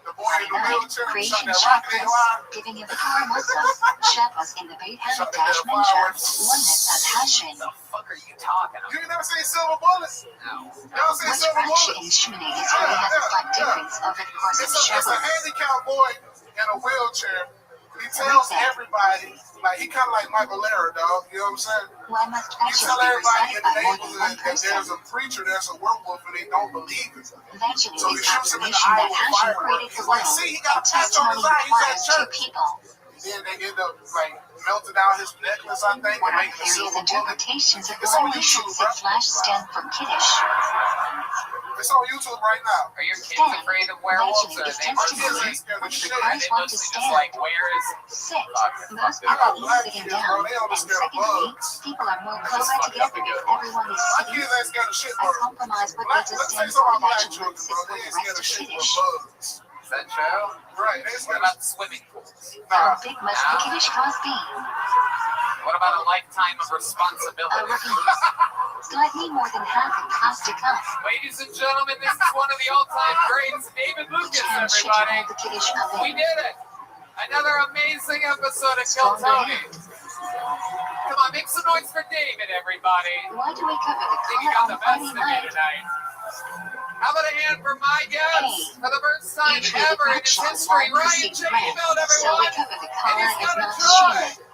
Speaker 4: The boy in the
Speaker 2: 49.
Speaker 4: wheelchair shot
Speaker 2: Creation
Speaker 4: that rocket in your eye.
Speaker 2: chakras, giving of the Torah Muslims, Shabbos in the Beit Hamikdash Mention, oneness of Hashem.
Speaker 3: What the fuck are you talking
Speaker 4: You
Speaker 3: about?
Speaker 4: ain't never seen Silver Bullets?
Speaker 3: No.
Speaker 4: You never seen
Speaker 2: Which
Speaker 4: Silver
Speaker 2: branch in
Speaker 4: Bullets?
Speaker 2: Shmini Israel has a slight difference over the course of
Speaker 4: It's a
Speaker 2: Shabbos?
Speaker 4: handicapped boy in a wheelchair. He tells everybody, like, he kind of like Michael Lara, dog. You know what I'm saying?
Speaker 2: Why must
Speaker 4: You
Speaker 2: actions
Speaker 4: tell
Speaker 2: be
Speaker 4: everybody
Speaker 2: recited
Speaker 4: in the
Speaker 2: by more than one
Speaker 4: neighborhood that
Speaker 2: person?
Speaker 4: there's a preacher that's a werewolf and they don't believe it.
Speaker 2: Mentioning
Speaker 4: So
Speaker 2: the
Speaker 4: he shoots him in the
Speaker 2: affirmation
Speaker 4: eye
Speaker 2: that
Speaker 4: with
Speaker 2: Hashem
Speaker 4: fireworks.
Speaker 2: created the
Speaker 4: He's like,
Speaker 2: world,
Speaker 4: see, he got a
Speaker 2: and
Speaker 4: patch on his
Speaker 2: testimony
Speaker 4: eye. He's at
Speaker 2: requires two
Speaker 4: church.
Speaker 2: people.
Speaker 4: Then they end up, like, melting down his necklace, I think,
Speaker 2: What
Speaker 4: and
Speaker 2: are
Speaker 4: making a
Speaker 2: various
Speaker 4: silver bullet.
Speaker 2: interpretations of
Speaker 4: It's
Speaker 2: why
Speaker 4: on
Speaker 2: we should
Speaker 4: YouTube,
Speaker 2: say
Speaker 4: bro.
Speaker 2: flash stand for Kiddush?
Speaker 4: It's on YouTube right now.
Speaker 3: Are your kids
Speaker 2: Stand.
Speaker 3: afraid of werewolves, or are
Speaker 2: Mentioning is
Speaker 3: they
Speaker 4: My kids
Speaker 2: testimony,
Speaker 4: ain't scared of
Speaker 2: which
Speaker 4: shit.
Speaker 2: requires
Speaker 3: mostly
Speaker 2: one to
Speaker 3: just
Speaker 2: stand.
Speaker 3: like, where is
Speaker 2: Sit.
Speaker 3: Fuck.
Speaker 2: Most
Speaker 4: I
Speaker 2: people
Speaker 4: got
Speaker 2: eat
Speaker 4: black
Speaker 2: sitting
Speaker 4: kids,
Speaker 2: down,
Speaker 4: bro. They only
Speaker 2: and
Speaker 4: scared of
Speaker 2: secondly,
Speaker 4: bugs.
Speaker 2: people are more closer
Speaker 3: fucked up
Speaker 2: together
Speaker 3: again.
Speaker 2: if everyone is
Speaker 4: My
Speaker 2: sitting.
Speaker 4: kids ain't scared of shit,
Speaker 2: A
Speaker 4: bro.
Speaker 2: compromise would
Speaker 4: Black,
Speaker 2: be to
Speaker 4: let me tell
Speaker 2: stand
Speaker 4: you
Speaker 2: for
Speaker 4: something about black
Speaker 2: imagine
Speaker 4: children,
Speaker 2: once
Speaker 4: bro.
Speaker 2: for
Speaker 4: They
Speaker 2: the
Speaker 4: ain't
Speaker 2: rest
Speaker 4: scared
Speaker 2: of
Speaker 4: of shit but
Speaker 2: Kiddush.
Speaker 4: bugs.
Speaker 3: Is that true?
Speaker 4: Right, they
Speaker 3: What
Speaker 4: scared
Speaker 3: about
Speaker 4: of
Speaker 3: the swimming pools?
Speaker 2: How big must the Kiddush cause be?
Speaker 3: What about a lifetime of
Speaker 2: A
Speaker 3: responsibility?
Speaker 2: rookie. Slightly more than half the cost to come.
Speaker 3: Ladies and gentlemen, this is one of the all-time greats, David
Speaker 2: Which
Speaker 3: Lucas,
Speaker 2: hand should you
Speaker 3: everybody.
Speaker 2: hold the Kiddush up
Speaker 3: We
Speaker 2: in?
Speaker 3: did it! Another amazing episode of Kill
Speaker 2: Stronger
Speaker 3: Tony.
Speaker 2: hand.
Speaker 3: Come on, make some noise for David, everybody.
Speaker 2: Why do we cover the
Speaker 3: I think you
Speaker 2: collar
Speaker 3: got
Speaker 2: on
Speaker 3: the best
Speaker 2: Friday
Speaker 3: of me
Speaker 2: night?
Speaker 3: tonight. How about a hand for my guest for the first time
Speaker 2: Usually
Speaker 3: ever in its history? Ryan J. Emailed
Speaker 2: so we
Speaker 3: everyone,
Speaker 2: cover the
Speaker 3: and
Speaker 2: collar
Speaker 3: he's
Speaker 2: is
Speaker 3: got a
Speaker 2: not
Speaker 3: joy.
Speaker 2: shame.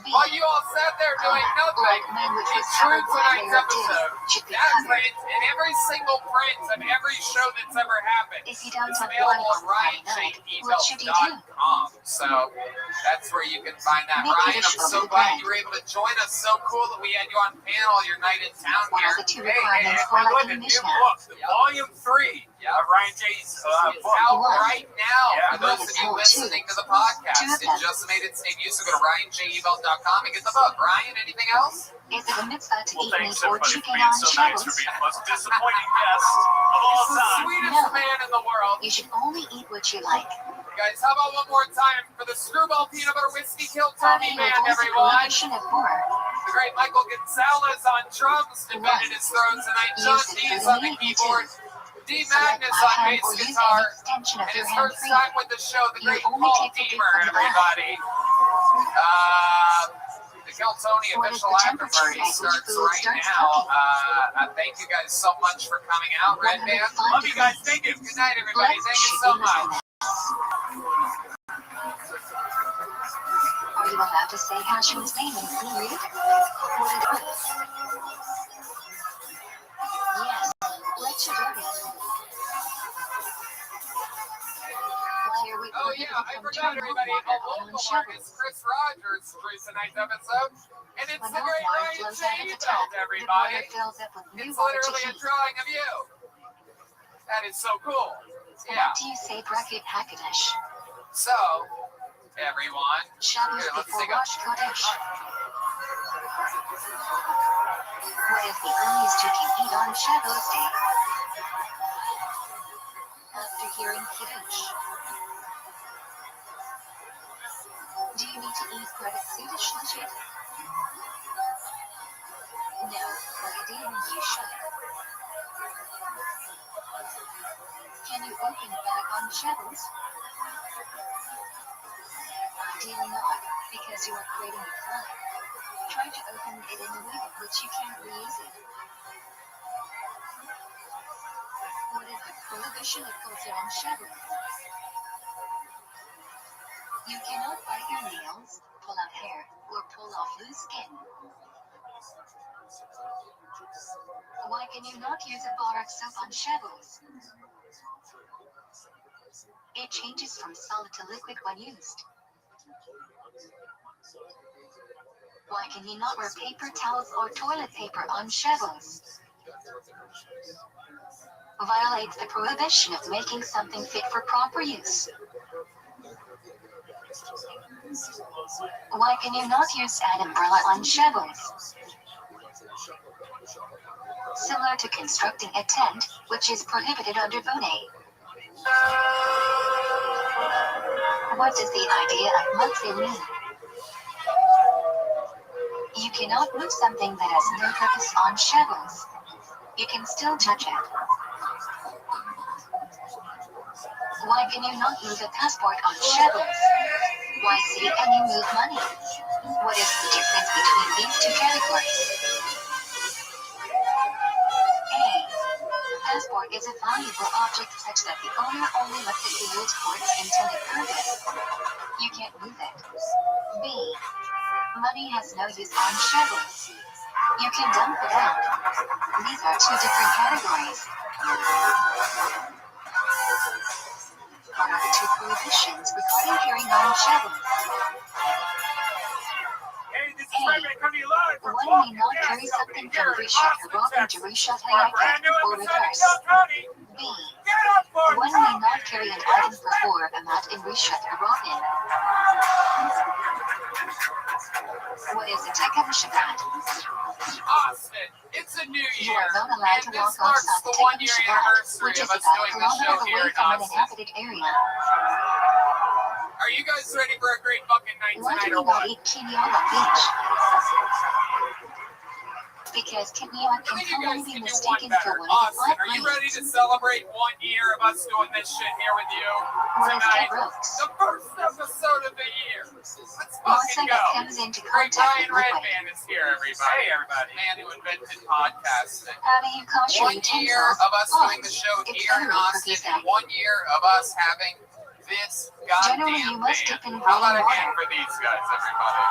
Speaker 2: B.
Speaker 3: While you all sat there doing nothing,
Speaker 2: Like men which
Speaker 3: he
Speaker 2: was
Speaker 3: drew
Speaker 2: covered
Speaker 3: tonight's
Speaker 2: by
Speaker 3: episode.
Speaker 2: should be
Speaker 3: That
Speaker 2: covered.
Speaker 3: print and every single print of every show that's ever happened
Speaker 2: If you don't
Speaker 3: is
Speaker 2: have
Speaker 3: available
Speaker 2: one
Speaker 3: at
Speaker 2: on Friday night, what should you do?
Speaker 3: RyanJEmail.com. So that's where you can find that.
Speaker 2: Make it
Speaker 3: Ryan,
Speaker 2: a
Speaker 3: I'm
Speaker 2: show
Speaker 3: so
Speaker 2: with
Speaker 3: glad
Speaker 2: Brad.
Speaker 3: you were able to join us. So cool that we had you on panel your night in town
Speaker 2: What
Speaker 3: here.
Speaker 2: are the two
Speaker 5: Hey,
Speaker 2: requirements
Speaker 5: by
Speaker 2: for
Speaker 5: the way,
Speaker 2: like
Speaker 5: the
Speaker 2: a
Speaker 5: new
Speaker 2: Mishnah?
Speaker 5: book, Volume 3 of Ryan J's
Speaker 3: It's
Speaker 5: book.
Speaker 3: out
Speaker 2: One.
Speaker 3: right now
Speaker 5: Yeah.
Speaker 3: for those of you listening to the podcast.
Speaker 2: Two of
Speaker 3: It
Speaker 2: them.
Speaker 3: just made its debut, so go to RyanJEmail.com and get the book. Ryan, anything else?
Speaker 2: Is it a mitzvah to
Speaker 5: Well,
Speaker 2: eat meat
Speaker 5: thanks
Speaker 2: or
Speaker 5: everybody for
Speaker 2: chicken
Speaker 5: being
Speaker 2: on
Speaker 5: so nice, for
Speaker 2: Shabbos?
Speaker 5: being the most disappointing guest of all
Speaker 3: He's the
Speaker 5: time.
Speaker 3: sweetest
Speaker 2: No.
Speaker 3: man in the world.
Speaker 2: You should only eat what you like.
Speaker 3: Guys, how about one more time for the Screwball Peanut Butter Whiskey Kill
Speaker 2: Friday
Speaker 3: Tony
Speaker 2: night
Speaker 3: Band,
Speaker 2: was a
Speaker 3: everyone?
Speaker 2: prohibition of war.
Speaker 3: The great Michael Gonzalez on drums defended his throne tonight. John Dees on the keyboard. D
Speaker 2: Select
Speaker 3: Magnus
Speaker 2: my
Speaker 3: on
Speaker 2: hand
Speaker 3: bass
Speaker 2: or use
Speaker 3: guitar.
Speaker 2: any extension of
Speaker 3: And
Speaker 2: your
Speaker 3: his
Speaker 2: hand
Speaker 3: first
Speaker 2: free.
Speaker 3: time with the show, the
Speaker 2: You
Speaker 3: great
Speaker 2: only
Speaker 3: Paul
Speaker 2: take a bit
Speaker 3: Deemer,
Speaker 2: from the back.
Speaker 3: everybody. The Kill Tony
Speaker 2: What is
Speaker 3: official
Speaker 2: the
Speaker 3: after
Speaker 2: temperature
Speaker 3: party
Speaker 2: at which
Speaker 3: starts
Speaker 2: food
Speaker 3: right
Speaker 2: starts
Speaker 3: now.
Speaker 2: cooking?
Speaker 3: Thank you guys so much for coming out, Red Band.
Speaker 2: 105
Speaker 5: Love you guys.
Speaker 2: degrees.
Speaker 5: Thank you.
Speaker 3: Good night, everybody.
Speaker 2: Let's
Speaker 3: Thank you
Speaker 2: shoot
Speaker 3: so
Speaker 2: the
Speaker 3: much.
Speaker 2: Mishnah. Are you allowed to say Hashem's name in free read? What is this? Yes. Let's do it. Why are we
Speaker 3: Oh yeah, I
Speaker 2: prohibited from
Speaker 3: forgot
Speaker 2: turning
Speaker 3: everybody.
Speaker 2: on
Speaker 3: A
Speaker 2: water on
Speaker 3: local
Speaker 2: Shabbos?
Speaker 3: artist, Chris Rogers, produced tonight's episode, and it's
Speaker 2: When
Speaker 3: the
Speaker 2: hot
Speaker 3: great
Speaker 2: water
Speaker 3: Ryan
Speaker 2: flows
Speaker 3: J.
Speaker 2: out of the tap,
Speaker 3: Emailed,
Speaker 2: the
Speaker 3: everybody.
Speaker 2: water fills up with new
Speaker 3: It's
Speaker 2: water to
Speaker 3: literally a
Speaker 2: heat.
Speaker 3: drawing of you. That is so cool. Yeah.
Speaker 2: What do you say, bracket Hakadosh?
Speaker 3: So, everyone,
Speaker 2: Shabbos
Speaker 3: here, let's
Speaker 2: before
Speaker 3: take a.
Speaker 2: Rosh Chodesh. What is the earliest you can eat on Shabbos day? After hearing Kiddush. Do you need to eat credit Kiddush legit? No, but ideally you should. Can you open a bag on Shabbos? Ideally not, because you are creating a fly. Try to open it in a way that which you can't reuse it. What is the prohibition of kosher on Shabbos? You cannot bite your nails, pull out hair, or pull off loose skin. Why can you not use a bar of soap on Shabbos? It changes from solid to liquid when used. Why can you not wear paper towels or toilet paper on Shabbos? Violates the prohibition of making something fit for proper use. Why can you not use an umbrella on Shabbos? Similar to constructing a tent, which is prohibited under Bonnet. What does the idea of muktzah mean? You cannot move something that has no purpose on Shabbos. You can still touch it. Why can you not move a passport on Shabbos? Why see and you move money? What is the difference between these two categories? A. Passport is a valuable object such that the owner only lets it be used for its intended purpose. You can't move it. B. Money has no use on Shabbos. You can dump it out. These are two different categories. What are the two prohibitions regarding carrying on Shabbos?
Speaker 5: Hey, this is Rabbi coming live from
Speaker 2: One may not carry something from Rishat Harabim to Rishat Hayakah or reverse. B. One may not carry an item before a mat in Rishat Harabim. What is a Tekah Shabbat?
Speaker 3: Austin, it's a new
Speaker 2: You
Speaker 3: year,
Speaker 2: are not allowed
Speaker 3: and
Speaker 2: to walk
Speaker 3: this marks
Speaker 2: outside
Speaker 3: the
Speaker 2: the
Speaker 3: 1 year
Speaker 2: Tekah Shabbat,
Speaker 3: anniversary
Speaker 2: which
Speaker 3: of
Speaker 2: is
Speaker 3: us
Speaker 2: about a
Speaker 3: doing the show
Speaker 2: kilometer
Speaker 3: here
Speaker 2: away
Speaker 3: in
Speaker 2: from an
Speaker 3: Austin.
Speaker 2: inhabited area.
Speaker 3: Are you guys ready for a great fucking night
Speaker 2: Why do
Speaker 3: tonight
Speaker 2: you
Speaker 3: or
Speaker 2: not
Speaker 3: what?
Speaker 2: eat quinoa on beach? Because Kidneyman
Speaker 3: I
Speaker 2: can
Speaker 3: think you
Speaker 2: totally
Speaker 3: guys
Speaker 2: be
Speaker 3: can do one
Speaker 2: mistaken
Speaker 3: better.
Speaker 2: for one of the
Speaker 3: Austin,
Speaker 2: Black
Speaker 3: are you ready
Speaker 2: Lions.
Speaker 3: to celebrate 1 year of us doing this shit here with you
Speaker 2: What is
Speaker 3: tonight?
Speaker 2: Ted Brooks?
Speaker 3: The first episode of the year. Let's
Speaker 2: Melissa
Speaker 3: fucking
Speaker 2: that
Speaker 3: go.
Speaker 2: comes into
Speaker 3: Great
Speaker 2: contact
Speaker 3: Ryan
Speaker 2: with Liquid.
Speaker 3: Redman is here, everybody. Hey, everybody. Man who invented podcasting.
Speaker 2: How do you kosher
Speaker 3: 1 year
Speaker 2: utensils?
Speaker 3: of us doing the show
Speaker 2: It's
Speaker 3: here in
Speaker 2: federal
Speaker 3: Austin,
Speaker 2: cookies
Speaker 3: and
Speaker 2: out.
Speaker 3: 1 year of us having this goddamn
Speaker 2: Generally, you must
Speaker 3: band.
Speaker 2: dip in
Speaker 3: How about a
Speaker 2: boiling
Speaker 3: hand
Speaker 2: water.
Speaker 3: for these guys, everybody?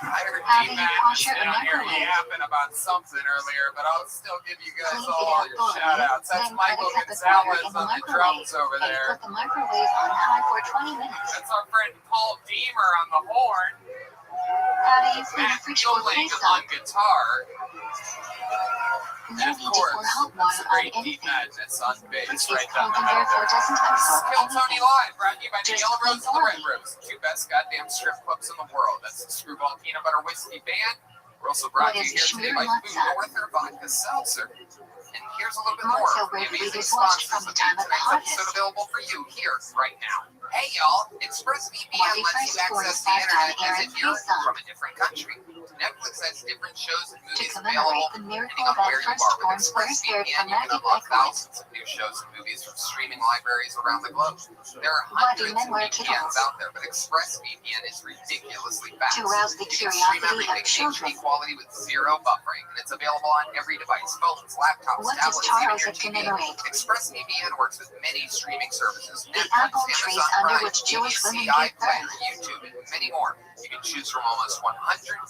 Speaker 3: I heard
Speaker 2: How do you
Speaker 3: D-Mac was
Speaker 2: kosher a
Speaker 3: down here
Speaker 2: microwave?
Speaker 3: yapping about something earlier, but I'll still give you guys
Speaker 2: Clean it
Speaker 3: all
Speaker 2: out
Speaker 3: your
Speaker 2: thoroughly,
Speaker 3: shout-outs. That's
Speaker 2: then put a
Speaker 3: Michael
Speaker 2: cup of water
Speaker 3: Gonzalez
Speaker 2: in the
Speaker 3: on the
Speaker 2: microwave
Speaker 3: drums over
Speaker 2: and
Speaker 3: there.
Speaker 2: put the microwave on high for 20 minutes.
Speaker 3: That's our friend Paul Deemer on the horn.
Speaker 2: How do you clean a
Speaker 3: Matt
Speaker 2: fridge for
Speaker 3: Fueling
Speaker 2: face
Speaker 3: on
Speaker 2: up?
Speaker 3: guitar.
Speaker 2: No
Speaker 3: And of
Speaker 2: need to
Speaker 3: course,
Speaker 2: pour hot
Speaker 3: that's
Speaker 2: water
Speaker 3: the
Speaker 2: on
Speaker 3: great Deep
Speaker 2: anything.
Speaker 3: Madness on bass
Speaker 2: It's
Speaker 3: right down
Speaker 2: cold
Speaker 3: the
Speaker 2: and
Speaker 3: middle
Speaker 2: therefore
Speaker 3: there.
Speaker 2: doesn't
Speaker 3: This is
Speaker 2: absorb
Speaker 3: Kill Tony
Speaker 2: anything.
Speaker 3: Live, brought to you by the
Speaker 2: Just
Speaker 3: Yellow
Speaker 2: plain
Speaker 3: Rose and the Red
Speaker 2: boring.
Speaker 3: Rose, the two best goddamn strip clubs in the world. That's the Screwball Peanut Butter Whiskey Band. We're also brought
Speaker 2: What
Speaker 3: to you
Speaker 2: is
Speaker 3: here today by
Speaker 2: Schmear
Speaker 3: Food North or Vodka Seltzer. And here's a little bit more
Speaker 2: Montso
Speaker 3: of the
Speaker 2: Red
Speaker 3: amazing
Speaker 2: Readers watched from
Speaker 3: sponsors
Speaker 2: the
Speaker 3: of
Speaker 2: time of the
Speaker 3: tonight's episode
Speaker 2: harvest.
Speaker 3: available for you here right now. Hey y'all, ExpressVPN
Speaker 2: While we
Speaker 3: lets you
Speaker 2: first pour a
Speaker 3: access the internet
Speaker 2: five-star
Speaker 3: as
Speaker 2: Aaron
Speaker 3: if you're
Speaker 2: face on
Speaker 3: from a different country. Netflix has different shows and
Speaker 2: to
Speaker 3: movies
Speaker 2: commemorate
Speaker 3: available
Speaker 2: the miracle
Speaker 3: depending on
Speaker 2: that
Speaker 3: where you are.
Speaker 2: firstborn
Speaker 3: With
Speaker 2: first aired
Speaker 3: ExpressVPN,
Speaker 2: from
Speaker 3: you can
Speaker 2: Maggie
Speaker 3: unlock
Speaker 2: Pickles.
Speaker 3: thousands of new shows and movies from streaming libraries around the globe. There are
Speaker 2: Why do
Speaker 3: hundreds
Speaker 2: men
Speaker 3: of
Speaker 2: wear
Speaker 3: VPNs
Speaker 2: kittles?
Speaker 3: out there, but ExpressVPN is ridiculously fast.
Speaker 2: To rouse the
Speaker 3: You can stream
Speaker 2: curiosity of
Speaker 3: everything
Speaker 2: children.
Speaker 3: HD quality with zero buffering, and it's available on every device: phones, laptops,
Speaker 2: What does
Speaker 3: tablets, even
Speaker 2: Charles
Speaker 3: your TV.
Speaker 2: commemorate?
Speaker 3: ExpressVPN works with many streaming services:
Speaker 2: The
Speaker 3: Netflix,
Speaker 2: apple trees
Speaker 3: Amazon
Speaker 2: under
Speaker 3: Prime,
Speaker 2: which Jewish women
Speaker 3: BBC,
Speaker 2: gave
Speaker 3: iPlayer,
Speaker 2: birth.
Speaker 3: YouTube, and many more. You can choose from almost 100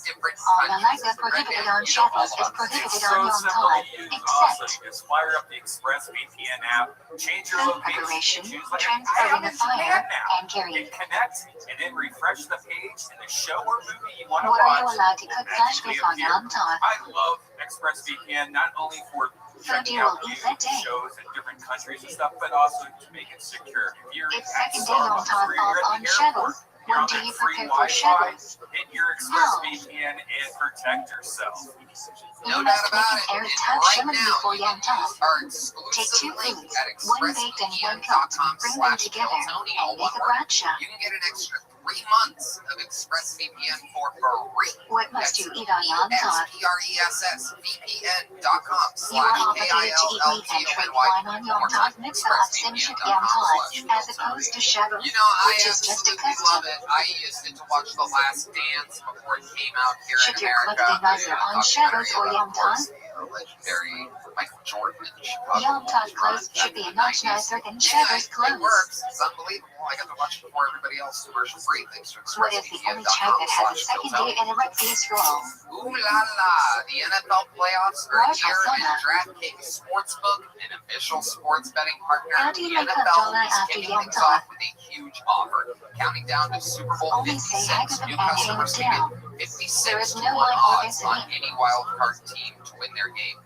Speaker 3: different
Speaker 2: All
Speaker 3: countries.
Speaker 2: Malaika prohibited on
Speaker 3: You know all
Speaker 2: Shabbos is
Speaker 3: about
Speaker 2: prohibited
Speaker 5: It's
Speaker 2: on
Speaker 5: so
Speaker 2: Yom
Speaker 5: simple
Speaker 2: Tov,
Speaker 5: to use.
Speaker 2: except
Speaker 5: Awesome. Just fire up the ExpressVPN app, change your
Speaker 2: food
Speaker 5: location,
Speaker 2: preparation,
Speaker 5: choose like, hey,
Speaker 2: transferring
Speaker 5: I'm
Speaker 2: a
Speaker 5: in
Speaker 2: fire,
Speaker 5: Japan now.
Speaker 2: and carrying.
Speaker 5: Hit connect, and then refresh the page, and the show or movie you want to
Speaker 2: What are you
Speaker 5: watch
Speaker 2: allowed to cook flash
Speaker 5: magically
Speaker 2: beef on
Speaker 5: appear.
Speaker 2: Yom Tov?
Speaker 5: I love ExpressVPN not only for
Speaker 2: Food
Speaker 5: checking
Speaker 2: you will
Speaker 5: out
Speaker 2: eat
Speaker 5: new
Speaker 2: that day.
Speaker 5: shows in different countries and stuff, but also to make it secure. If you're
Speaker 2: It's
Speaker 5: at
Speaker 2: second day Yom
Speaker 5: Starbucks
Speaker 2: Tov
Speaker 5: or you're at
Speaker 2: on
Speaker 5: the airport,
Speaker 2: Shabbos.
Speaker 5: you're
Speaker 2: When
Speaker 5: on
Speaker 2: do
Speaker 5: that
Speaker 2: you
Speaker 5: free
Speaker 2: prepare for
Speaker 5: Wi-Fi,
Speaker 2: Shabbos?
Speaker 5: hit your ExpressVPN and protect yourself.
Speaker 3: No
Speaker 2: You
Speaker 3: doubt
Speaker 2: must make
Speaker 3: about
Speaker 2: an
Speaker 3: it. And
Speaker 2: airtight
Speaker 3: right
Speaker 2: shimon
Speaker 3: now,
Speaker 2: before
Speaker 3: you
Speaker 2: Yom
Speaker 3: can use
Speaker 2: Tov.
Speaker 3: our
Speaker 2: Take
Speaker 3: exclusive
Speaker 2: two
Speaker 3: link
Speaker 2: foods,
Speaker 3: at
Speaker 2: one baked and one cooked, bring them together,
Speaker 3: expressvpn.com/KillTony, all
Speaker 2: and make
Speaker 3: one
Speaker 2: a
Speaker 3: word.
Speaker 2: bradshaw.
Speaker 3: You can get an extra 3 months of ExpressVPN for free.
Speaker 2: What must you eat on Yom Tov?
Speaker 3: expressvpn.com/KillTony.
Speaker 2: You are obligated to eat meat and drink wine on Yom Tov mitzvah of Simshik Yom Tov, as opposed to Shabbos,
Speaker 3: You know, I
Speaker 2: which is just a
Speaker 3: absolutely
Speaker 2: custom.
Speaker 3: love it. I used it to watch The Last Dance before it came out here
Speaker 2: Should
Speaker 3: in
Speaker 2: you cook
Speaker 3: America.
Speaker 2: the Nazir on Shabbos or Yom Tov?
Speaker 3: The legendary Michael Jordan in Chicago.
Speaker 2: Yom Tov clothes should be much nicer than
Speaker 3: Yeah,
Speaker 2: Shabbos
Speaker 3: it
Speaker 2: clothes.
Speaker 3: works. It's unbelievable. I got to watch it before everybody else, commercial free. Thanks to
Speaker 2: What is the only tribe that has a second day in a rugby Yisrael?
Speaker 3: Ooh la la! The NFL playoffs are
Speaker 2: Rosh
Speaker 3: here, and
Speaker 2: Hashanah.
Speaker 3: DraftKings Sportsbook, an official sports betting partner
Speaker 2: How
Speaker 3: of
Speaker 2: do
Speaker 3: the
Speaker 2: you make
Speaker 3: NFL,
Speaker 2: $1
Speaker 3: is
Speaker 2: after
Speaker 3: kicking
Speaker 2: Yom
Speaker 3: things
Speaker 2: Tov?
Speaker 3: off with a huge offer. Counting down to Super Bowl
Speaker 2: Only say
Speaker 3: 56,
Speaker 2: Haggadah
Speaker 3: new
Speaker 2: and
Speaker 3: customers
Speaker 2: Hang
Speaker 3: can
Speaker 2: Down.
Speaker 3: get 56
Speaker 2: There is
Speaker 3: to
Speaker 2: no
Speaker 3: 1
Speaker 2: line
Speaker 3: odds on
Speaker 2: organizing.
Speaker 3: any wild card team to win their game.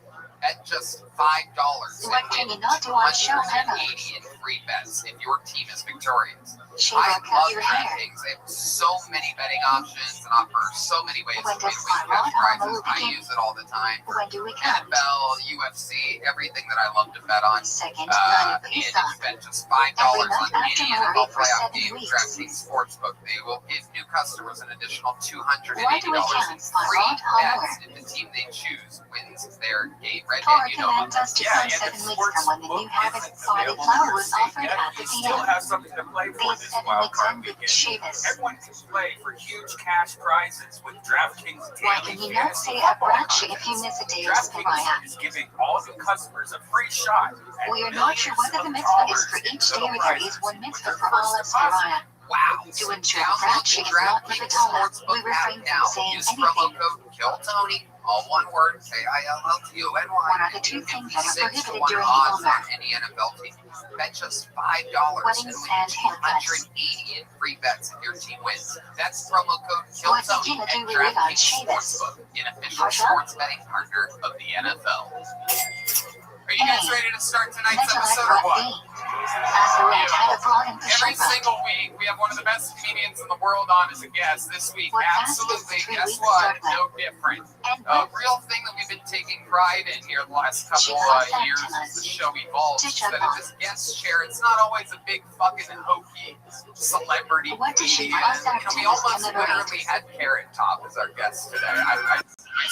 Speaker 3: At just $5,
Speaker 2: What can you not do on show, Hannah?
Speaker 3: 180 in free bets if your team is victorious.
Speaker 2: Shave
Speaker 3: I
Speaker 2: or cut
Speaker 3: love
Speaker 2: your hair.
Speaker 3: DraftKings. They have so many betting options and offer so many ways
Speaker 2: When
Speaker 3: for you
Speaker 2: does
Speaker 3: to win
Speaker 2: Squad
Speaker 3: cash prizes.
Speaker 2: Hall
Speaker 3: I
Speaker 2: begin?
Speaker 3: use it all the time.
Speaker 2: When do we count?
Speaker 3: NFL, UFC, everything that I love to bet on.
Speaker 2: Second,
Speaker 3: And
Speaker 2: none
Speaker 3: if
Speaker 2: of
Speaker 3: you bet just $5
Speaker 2: Every
Speaker 3: on
Speaker 2: month after
Speaker 3: any
Speaker 2: Murray
Speaker 3: NFL
Speaker 2: for
Speaker 3: playoff
Speaker 2: 7
Speaker 3: game,
Speaker 2: weeks.
Speaker 3: DraftKings Sportsbook, they will give new customers an additional $280
Speaker 2: Why do we count
Speaker 3: in
Speaker 2: Squad
Speaker 3: free
Speaker 2: Hall?
Speaker 3: bets if the team they choose wins their game. Red
Speaker 2: Or
Speaker 3: Man, you know about
Speaker 2: connect us to
Speaker 5: Yeah,
Speaker 2: some
Speaker 5: and
Speaker 2: 7
Speaker 5: if
Speaker 2: weeks from when the new
Speaker 5: Sportsbook
Speaker 2: Harvest
Speaker 5: isn't
Speaker 2: Party
Speaker 5: available in
Speaker 2: flower
Speaker 5: your
Speaker 2: was
Speaker 5: state
Speaker 2: offered
Speaker 5: yet,
Speaker 2: at the
Speaker 5: you still
Speaker 2: PM.
Speaker 5: have something to play for
Speaker 2: These
Speaker 5: this
Speaker 2: 7
Speaker 5: wild
Speaker 2: weeks
Speaker 5: card
Speaker 2: ended
Speaker 5: weekend.
Speaker 2: Shabbos.
Speaker 5: Everyone can play for huge cash prizes with DraftKings
Speaker 2: Why
Speaker 5: daily
Speaker 2: can you not
Speaker 5: fantasy
Speaker 2: say a
Speaker 5: football
Speaker 2: bradshaw if you
Speaker 5: contests.
Speaker 2: miss a day of Sariah?
Speaker 5: DraftKings is giving all new customers a free shot at
Speaker 2: We are not sure whether the
Speaker 5: millions
Speaker 2: mitzvah
Speaker 5: of
Speaker 2: is for
Speaker 5: dollars in
Speaker 2: each day
Speaker 5: little
Speaker 2: or there is
Speaker 5: prizes
Speaker 2: one
Speaker 5: with
Speaker 2: mitzvah
Speaker 5: their
Speaker 2: for all
Speaker 5: first
Speaker 2: of
Speaker 5: deposit.
Speaker 2: Sariah.
Speaker 3: Wow.
Speaker 2: To ensure
Speaker 3: Download
Speaker 2: bradshaw
Speaker 3: the
Speaker 2: is not
Speaker 3: DraftKings
Speaker 2: Nevatala,
Speaker 3: Sportsbook
Speaker 2: we refrain
Speaker 3: app now.
Speaker 2: from saying
Speaker 3: Use promo
Speaker 2: anything.
Speaker 3: code KILLTONY, all one word, KILLTONY.
Speaker 2: What are the two things that are
Speaker 3: 56 to
Speaker 2: prohibited
Speaker 3: 1
Speaker 2: during the
Speaker 3: odds
Speaker 2: Omer?
Speaker 3: on any NFL team. Bet just $5 and
Speaker 2: Weddings
Speaker 3: win
Speaker 2: and haircuts.
Speaker 3: 280 in free bets if your team wins. That's promo code
Speaker 2: What
Speaker 3: KILLTONY
Speaker 2: can
Speaker 3: at
Speaker 2: do we live on
Speaker 3: DraftKings
Speaker 2: Shabbos?
Speaker 3: Sportsbook, an official
Speaker 2: Harsha?
Speaker 3: sports betting partner of the NFL. Are you guys ready to start tonight's
Speaker 2: Metalike
Speaker 3: episode or what?
Speaker 2: Rugby. Azarat had a broad and
Speaker 3: Every
Speaker 2: Peshabra.
Speaker 3: single week, we have one of the best comedians in the world on as a guest. This week,
Speaker 2: What fast is
Speaker 3: absolutely,
Speaker 2: 3
Speaker 3: guess
Speaker 2: weeks
Speaker 3: what?
Speaker 2: start with?
Speaker 3: No different.
Speaker 2: And
Speaker 3: A
Speaker 2: with
Speaker 3: real thing that we've been taking pride in here the last couple years as the show evolves is that in this guest chair, it's not always a big fucking hokey celebrity
Speaker 2: What did she
Speaker 3: comedian.
Speaker 2: cross out
Speaker 3: We
Speaker 2: to
Speaker 3: almost
Speaker 2: commemorate?
Speaker 3: literally had Carrot Top as our guest today. I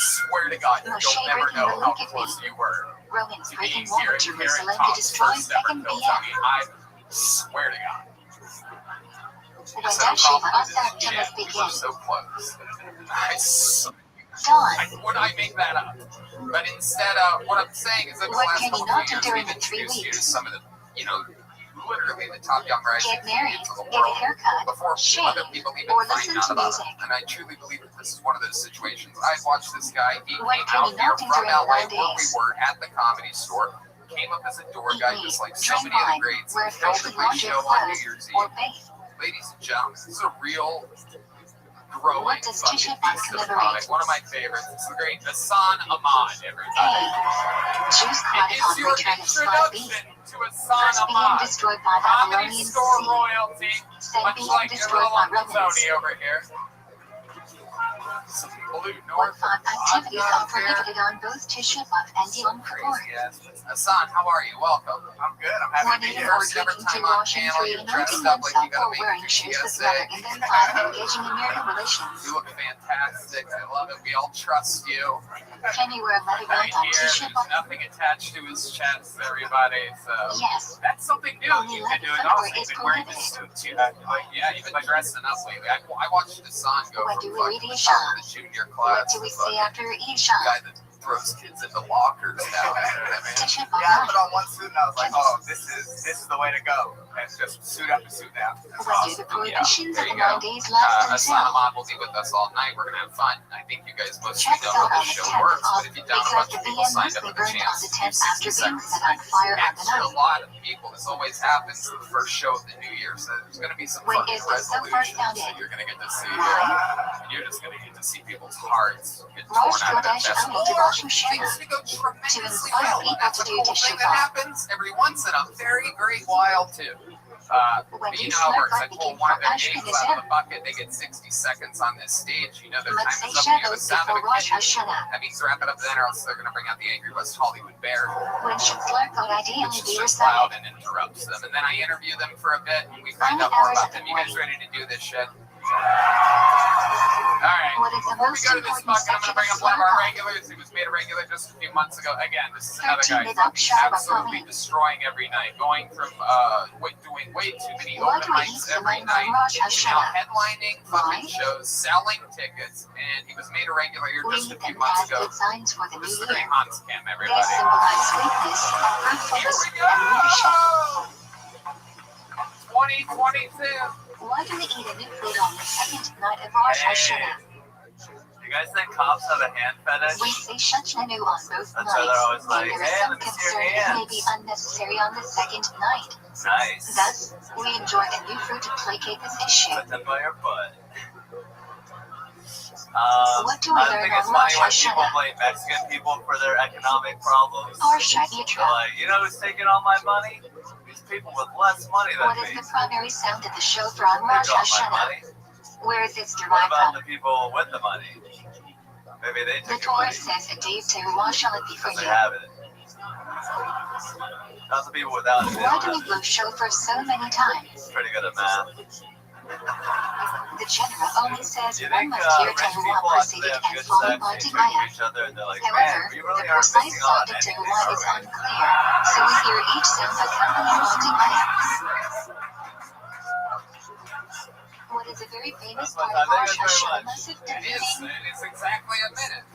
Speaker 3: swear to God, you'll never know how close you were
Speaker 2: Romans
Speaker 3: to
Speaker 2: breaking
Speaker 3: being
Speaker 2: water
Speaker 3: here and
Speaker 2: Jerusalem
Speaker 3: hearing
Speaker 2: to
Speaker 3: Tom's
Speaker 2: destroy
Speaker 3: first ever
Speaker 2: second
Speaker 3: kill
Speaker 2: BM.
Speaker 3: Tony. I swear to God.
Speaker 2: When that Shiva Asat
Speaker 3: Yeah,
Speaker 2: must
Speaker 3: we
Speaker 2: begin.
Speaker 3: were so close.
Speaker 2: Dawn.
Speaker 3: Would I make that up? But instead, what I'm saying is that the
Speaker 2: What
Speaker 3: last
Speaker 2: can you
Speaker 3: couple
Speaker 2: not
Speaker 3: of
Speaker 2: do
Speaker 3: years,
Speaker 2: during
Speaker 3: we've
Speaker 2: the 3
Speaker 3: introduced you to
Speaker 2: weeks?
Speaker 3: some of the, literally the top young rising
Speaker 2: Get married,
Speaker 3: comedians of the
Speaker 2: get a
Speaker 3: world
Speaker 2: haircut,
Speaker 3: before
Speaker 2: shave,
Speaker 3: other people even
Speaker 2: or
Speaker 3: find
Speaker 2: listen
Speaker 3: out
Speaker 2: to
Speaker 3: about
Speaker 2: music.
Speaker 3: it. And I truly believe that this is one of those situations. I watched this guy. He
Speaker 2: What
Speaker 3: came
Speaker 2: can
Speaker 3: out
Speaker 2: you
Speaker 3: here
Speaker 2: not do
Speaker 3: from
Speaker 2: during
Speaker 3: LA,
Speaker 2: long
Speaker 3: where we
Speaker 2: days?
Speaker 3: were at the Comedy Store. Came up as a door guy,
Speaker 2: Eat
Speaker 3: just like
Speaker 2: meat,
Speaker 3: so
Speaker 2: drink
Speaker 3: many of the
Speaker 2: wine,
Speaker 3: greats.
Speaker 2: wear
Speaker 3: Killed
Speaker 2: freshly
Speaker 3: the great
Speaker 2: laundered
Speaker 3: show on New
Speaker 2: clothes,
Speaker 3: Year's
Speaker 2: or
Speaker 3: Eve.
Speaker 2: bathe.
Speaker 3: Ladies and gentlemen, this is a real growing
Speaker 2: What does
Speaker 3: fucking
Speaker 2: Tisha B'Av
Speaker 3: beast of a
Speaker 2: commemorate?
Speaker 3: comic. One of my favorites. It's the great Hassan Ahmad, everybody.
Speaker 2: A. Jews caught
Speaker 3: It
Speaker 2: upon
Speaker 3: is your
Speaker 2: return of Spot B.
Speaker 3: introduction to Hassan
Speaker 2: First being
Speaker 3: Ahmad.
Speaker 2: destroyed by
Speaker 3: Comedy
Speaker 2: Babylonian
Speaker 3: Store
Speaker 2: sea.
Speaker 3: royalty,
Speaker 2: Then
Speaker 3: much
Speaker 2: being
Speaker 3: like your
Speaker 2: destroyed
Speaker 3: little
Speaker 2: by
Speaker 3: Uncle
Speaker 2: Romans.
Speaker 3: Tony over here. Some blue
Speaker 2: What
Speaker 3: North
Speaker 2: fun activities
Speaker 3: vodka
Speaker 2: are
Speaker 3: there.
Speaker 2: prohibited on both Tisha B'Av and Yom Kippur.
Speaker 3: Crazy ass. Hassan, how are you? Welcome.
Speaker 5: I'm good. I'm
Speaker 2: One
Speaker 5: happy to be
Speaker 2: eating
Speaker 5: here.
Speaker 2: or
Speaker 3: First ever
Speaker 2: drinking
Speaker 3: time
Speaker 2: tea,
Speaker 3: on
Speaker 2: washing
Speaker 3: channel,
Speaker 2: three,
Speaker 3: you're
Speaker 2: anointing
Speaker 3: dressed up like
Speaker 2: oneself,
Speaker 3: you gotta
Speaker 2: or
Speaker 3: make
Speaker 2: wearing
Speaker 3: it
Speaker 2: shoes with
Speaker 3: PSA.
Speaker 2: leather, and then 5, engaging in marital relations.
Speaker 3: You look fantastic. I love it. We all trust you.
Speaker 2: Can you wear a leather
Speaker 3: Right
Speaker 2: belt on
Speaker 3: here,
Speaker 2: Tisha
Speaker 3: there's
Speaker 2: B'Av?
Speaker 3: nothing attached to his chest, everybody. So
Speaker 2: Yes.
Speaker 3: that's something new
Speaker 2: Only
Speaker 3: you've been
Speaker 2: leather
Speaker 3: doing.
Speaker 2: footwear
Speaker 3: Also,
Speaker 2: is
Speaker 3: you've been wearing
Speaker 2: prohibited.
Speaker 3: this suit too. Yeah, you've been dressing up lately. I watched Hassan go
Speaker 2: When
Speaker 3: from
Speaker 2: do we
Speaker 3: fucking
Speaker 2: read
Speaker 3: the
Speaker 2: Isha?
Speaker 3: top of the junior class
Speaker 2: What do we
Speaker 3: to
Speaker 2: say
Speaker 3: fucking
Speaker 2: after Isha?
Speaker 3: guy that throws kids into lockers now. You know what I mean?
Speaker 2: Tisha
Speaker 5: Yeah, I
Speaker 2: B'Av.
Speaker 5: put on one suit and I was like, oh, this is the way to go. And it's just suit after suit now. That's
Speaker 2: When do
Speaker 5: awesome.
Speaker 2: the prohibitions
Speaker 3: there
Speaker 2: of
Speaker 3: you
Speaker 2: the
Speaker 3: go.
Speaker 2: 9 days last
Speaker 3: Hassan
Speaker 2: until?
Speaker 3: Ahmad will be with us all night. We're gonna have fun. I think you guys mostly
Speaker 2: Check
Speaker 3: know
Speaker 2: out
Speaker 3: how
Speaker 2: on
Speaker 3: the
Speaker 2: the
Speaker 3: show
Speaker 2: 10th
Speaker 3: works,
Speaker 2: of,
Speaker 3: but if you don't, a
Speaker 2: because
Speaker 3: bunch
Speaker 2: the
Speaker 3: of people
Speaker 2: BM
Speaker 3: signed up
Speaker 2: mostly
Speaker 3: for the
Speaker 2: burned on
Speaker 3: chance
Speaker 2: the
Speaker 3: to do
Speaker 2: 10th after
Speaker 3: 60
Speaker 2: being
Speaker 3: seconds.
Speaker 2: set on fire on the
Speaker 3: Actually, a
Speaker 2: 9th.
Speaker 3: lot of people. This always happens to the first show of the new year, so there's going to be some
Speaker 2: When
Speaker 3: fucking
Speaker 2: is this so far
Speaker 3: resolutions
Speaker 2: founded?
Speaker 3: that you're going to get to see
Speaker 2: Why?
Speaker 3: here. And you're just going to get to see people's hearts get torn
Speaker 2: Rosh
Speaker 3: out of their
Speaker 2: Chodesh
Speaker 3: chests.
Speaker 2: Ami to
Speaker 3: Or
Speaker 2: Rosh Hashanah.
Speaker 3: things to go tremendously
Speaker 2: inspire
Speaker 3: well. And
Speaker 2: people
Speaker 3: that's
Speaker 2: to
Speaker 3: a
Speaker 2: do
Speaker 3: cool
Speaker 2: Tisha
Speaker 3: thing that
Speaker 2: B'Av.
Speaker 3: happens every once in a very great while, too.
Speaker 2: When
Speaker 3: But
Speaker 2: do
Speaker 3: you know how it works. I
Speaker 2: Shlomo
Speaker 3: pull
Speaker 2: became
Speaker 3: one of
Speaker 2: from
Speaker 3: their gigs out
Speaker 2: Ashkenazim?
Speaker 3: of the bucket. They get 60 seconds on this stage. You know their time
Speaker 2: Matzei
Speaker 3: is up. You hear the
Speaker 2: Shabbos
Speaker 3: sound of
Speaker 2: before
Speaker 3: a
Speaker 2: Rosh
Speaker 3: kitten.
Speaker 2: Hashanah.
Speaker 3: That means wrap it up then, or else they're going to bring out the angry West Hollywood Bear,
Speaker 2: When should Slurpot ideally
Speaker 3: which is
Speaker 2: be
Speaker 3: just loud
Speaker 2: recited?
Speaker 3: and interrupts them. And then I interview them for a bit, and we find
Speaker 2: Only
Speaker 3: out more
Speaker 2: hours
Speaker 3: about
Speaker 2: of the
Speaker 3: them. You guys
Speaker 2: morning.
Speaker 3: ready to do this shit? All right.
Speaker 2: What is the
Speaker 3: Before we
Speaker 2: most
Speaker 3: go to this
Speaker 2: important
Speaker 3: bucket, I'm going to
Speaker 2: section
Speaker 3: bring
Speaker 2: of
Speaker 3: up one of our
Speaker 2: Slurpot?
Speaker 3: regulars. He was made a regular just a few months ago. Again, this is another
Speaker 2: 13
Speaker 3: guy
Speaker 2: without
Speaker 3: who's
Speaker 2: shadow of
Speaker 3: absolutely
Speaker 2: comment.
Speaker 3: destroying every night, going from doing way too many
Speaker 2: Why
Speaker 3: open
Speaker 2: do we
Speaker 3: mics
Speaker 2: eat
Speaker 3: every
Speaker 2: Simone on
Speaker 3: night.
Speaker 2: Rosh
Speaker 3: Now
Speaker 2: Hashanah?
Speaker 3: headlining fucking
Speaker 2: Why?
Speaker 3: shows, selling tickets, and he was made a regular here
Speaker 2: We
Speaker 3: just a
Speaker 2: eat
Speaker 3: few
Speaker 2: them
Speaker 3: months
Speaker 2: as
Speaker 3: ago.
Speaker 2: good signs for the
Speaker 3: This is
Speaker 2: new
Speaker 3: the great
Speaker 2: year.
Speaker 3: Hans Cam,
Speaker 2: They
Speaker 3: everybody.
Speaker 2: symbolize sweetness,
Speaker 3: Here
Speaker 2: fruitfulness,
Speaker 3: we
Speaker 2: and leadership.
Speaker 3: go! 2022.
Speaker 2: Why do we eat a new food on the second night of Rosh Hashanah?
Speaker 5: You guys think cops have a hand fetish?
Speaker 2: We say Shachnanu on both
Speaker 5: That's why they're
Speaker 2: nights,
Speaker 5: always like,
Speaker 2: and there is
Speaker 5: hey,
Speaker 2: some
Speaker 5: let me see your
Speaker 2: concern it may
Speaker 5: hands.
Speaker 2: be unnecessary on the second night.
Speaker 5: Nice.
Speaker 2: Thus, we enjoy a new fruit to placate this issue.
Speaker 5: Put them by your butt.
Speaker 2: What do we
Speaker 5: I
Speaker 2: learn
Speaker 5: think
Speaker 2: on
Speaker 5: it's funny when
Speaker 2: Rosh
Speaker 5: people
Speaker 2: Hashanah?
Speaker 5: blame Mexican people for their economic problems.
Speaker 2: Or Shaggy
Speaker 5: They're
Speaker 2: Trap?
Speaker 5: like, you know who's taking all my money? These people with less money than
Speaker 2: What
Speaker 5: me.
Speaker 2: is the primary sound of the shofar on
Speaker 5: They
Speaker 2: Rosh
Speaker 5: got my
Speaker 2: Hashanah?
Speaker 5: money.
Speaker 2: Where is this
Speaker 5: What
Speaker 2: derived
Speaker 5: about
Speaker 2: from?
Speaker 5: the people with the money? Maybe they
Speaker 2: The
Speaker 5: took your
Speaker 2: Torah
Speaker 5: money
Speaker 2: says a day of teruah shall it be for
Speaker 5: because they
Speaker 2: you.
Speaker 5: have it. Not the people without it. They
Speaker 2: Why
Speaker 5: don't
Speaker 2: do we
Speaker 5: have
Speaker 2: blow
Speaker 5: it.
Speaker 2: shofar so many times?
Speaker 5: It's pretty good at math.
Speaker 2: The general only says
Speaker 5: Do you
Speaker 2: one
Speaker 5: think
Speaker 2: must hear
Speaker 5: rich
Speaker 2: teruah
Speaker 5: people after
Speaker 2: preceded
Speaker 5: they have
Speaker 2: and
Speaker 5: good
Speaker 2: followed
Speaker 5: sex,
Speaker 2: by
Speaker 5: they turn to
Speaker 2: tigaya.
Speaker 5: each other and they're like,
Speaker 2: However,
Speaker 5: man, we really
Speaker 2: the
Speaker 5: aren't
Speaker 2: precise
Speaker 5: missing out on
Speaker 2: sound of
Speaker 5: anything,
Speaker 2: teruah
Speaker 5: are
Speaker 2: is
Speaker 5: we?
Speaker 2: unclear, so we hear each sound accompanied by tigaya. What is a very famous
Speaker 5: That's my
Speaker 2: part of
Speaker 5: time.
Speaker 2: Rosh
Speaker 5: Thank you guys
Speaker 2: Hashanah
Speaker 5: very
Speaker 2: massive
Speaker 3: It is.
Speaker 2: demeaning
Speaker 3: It is exactly a minute.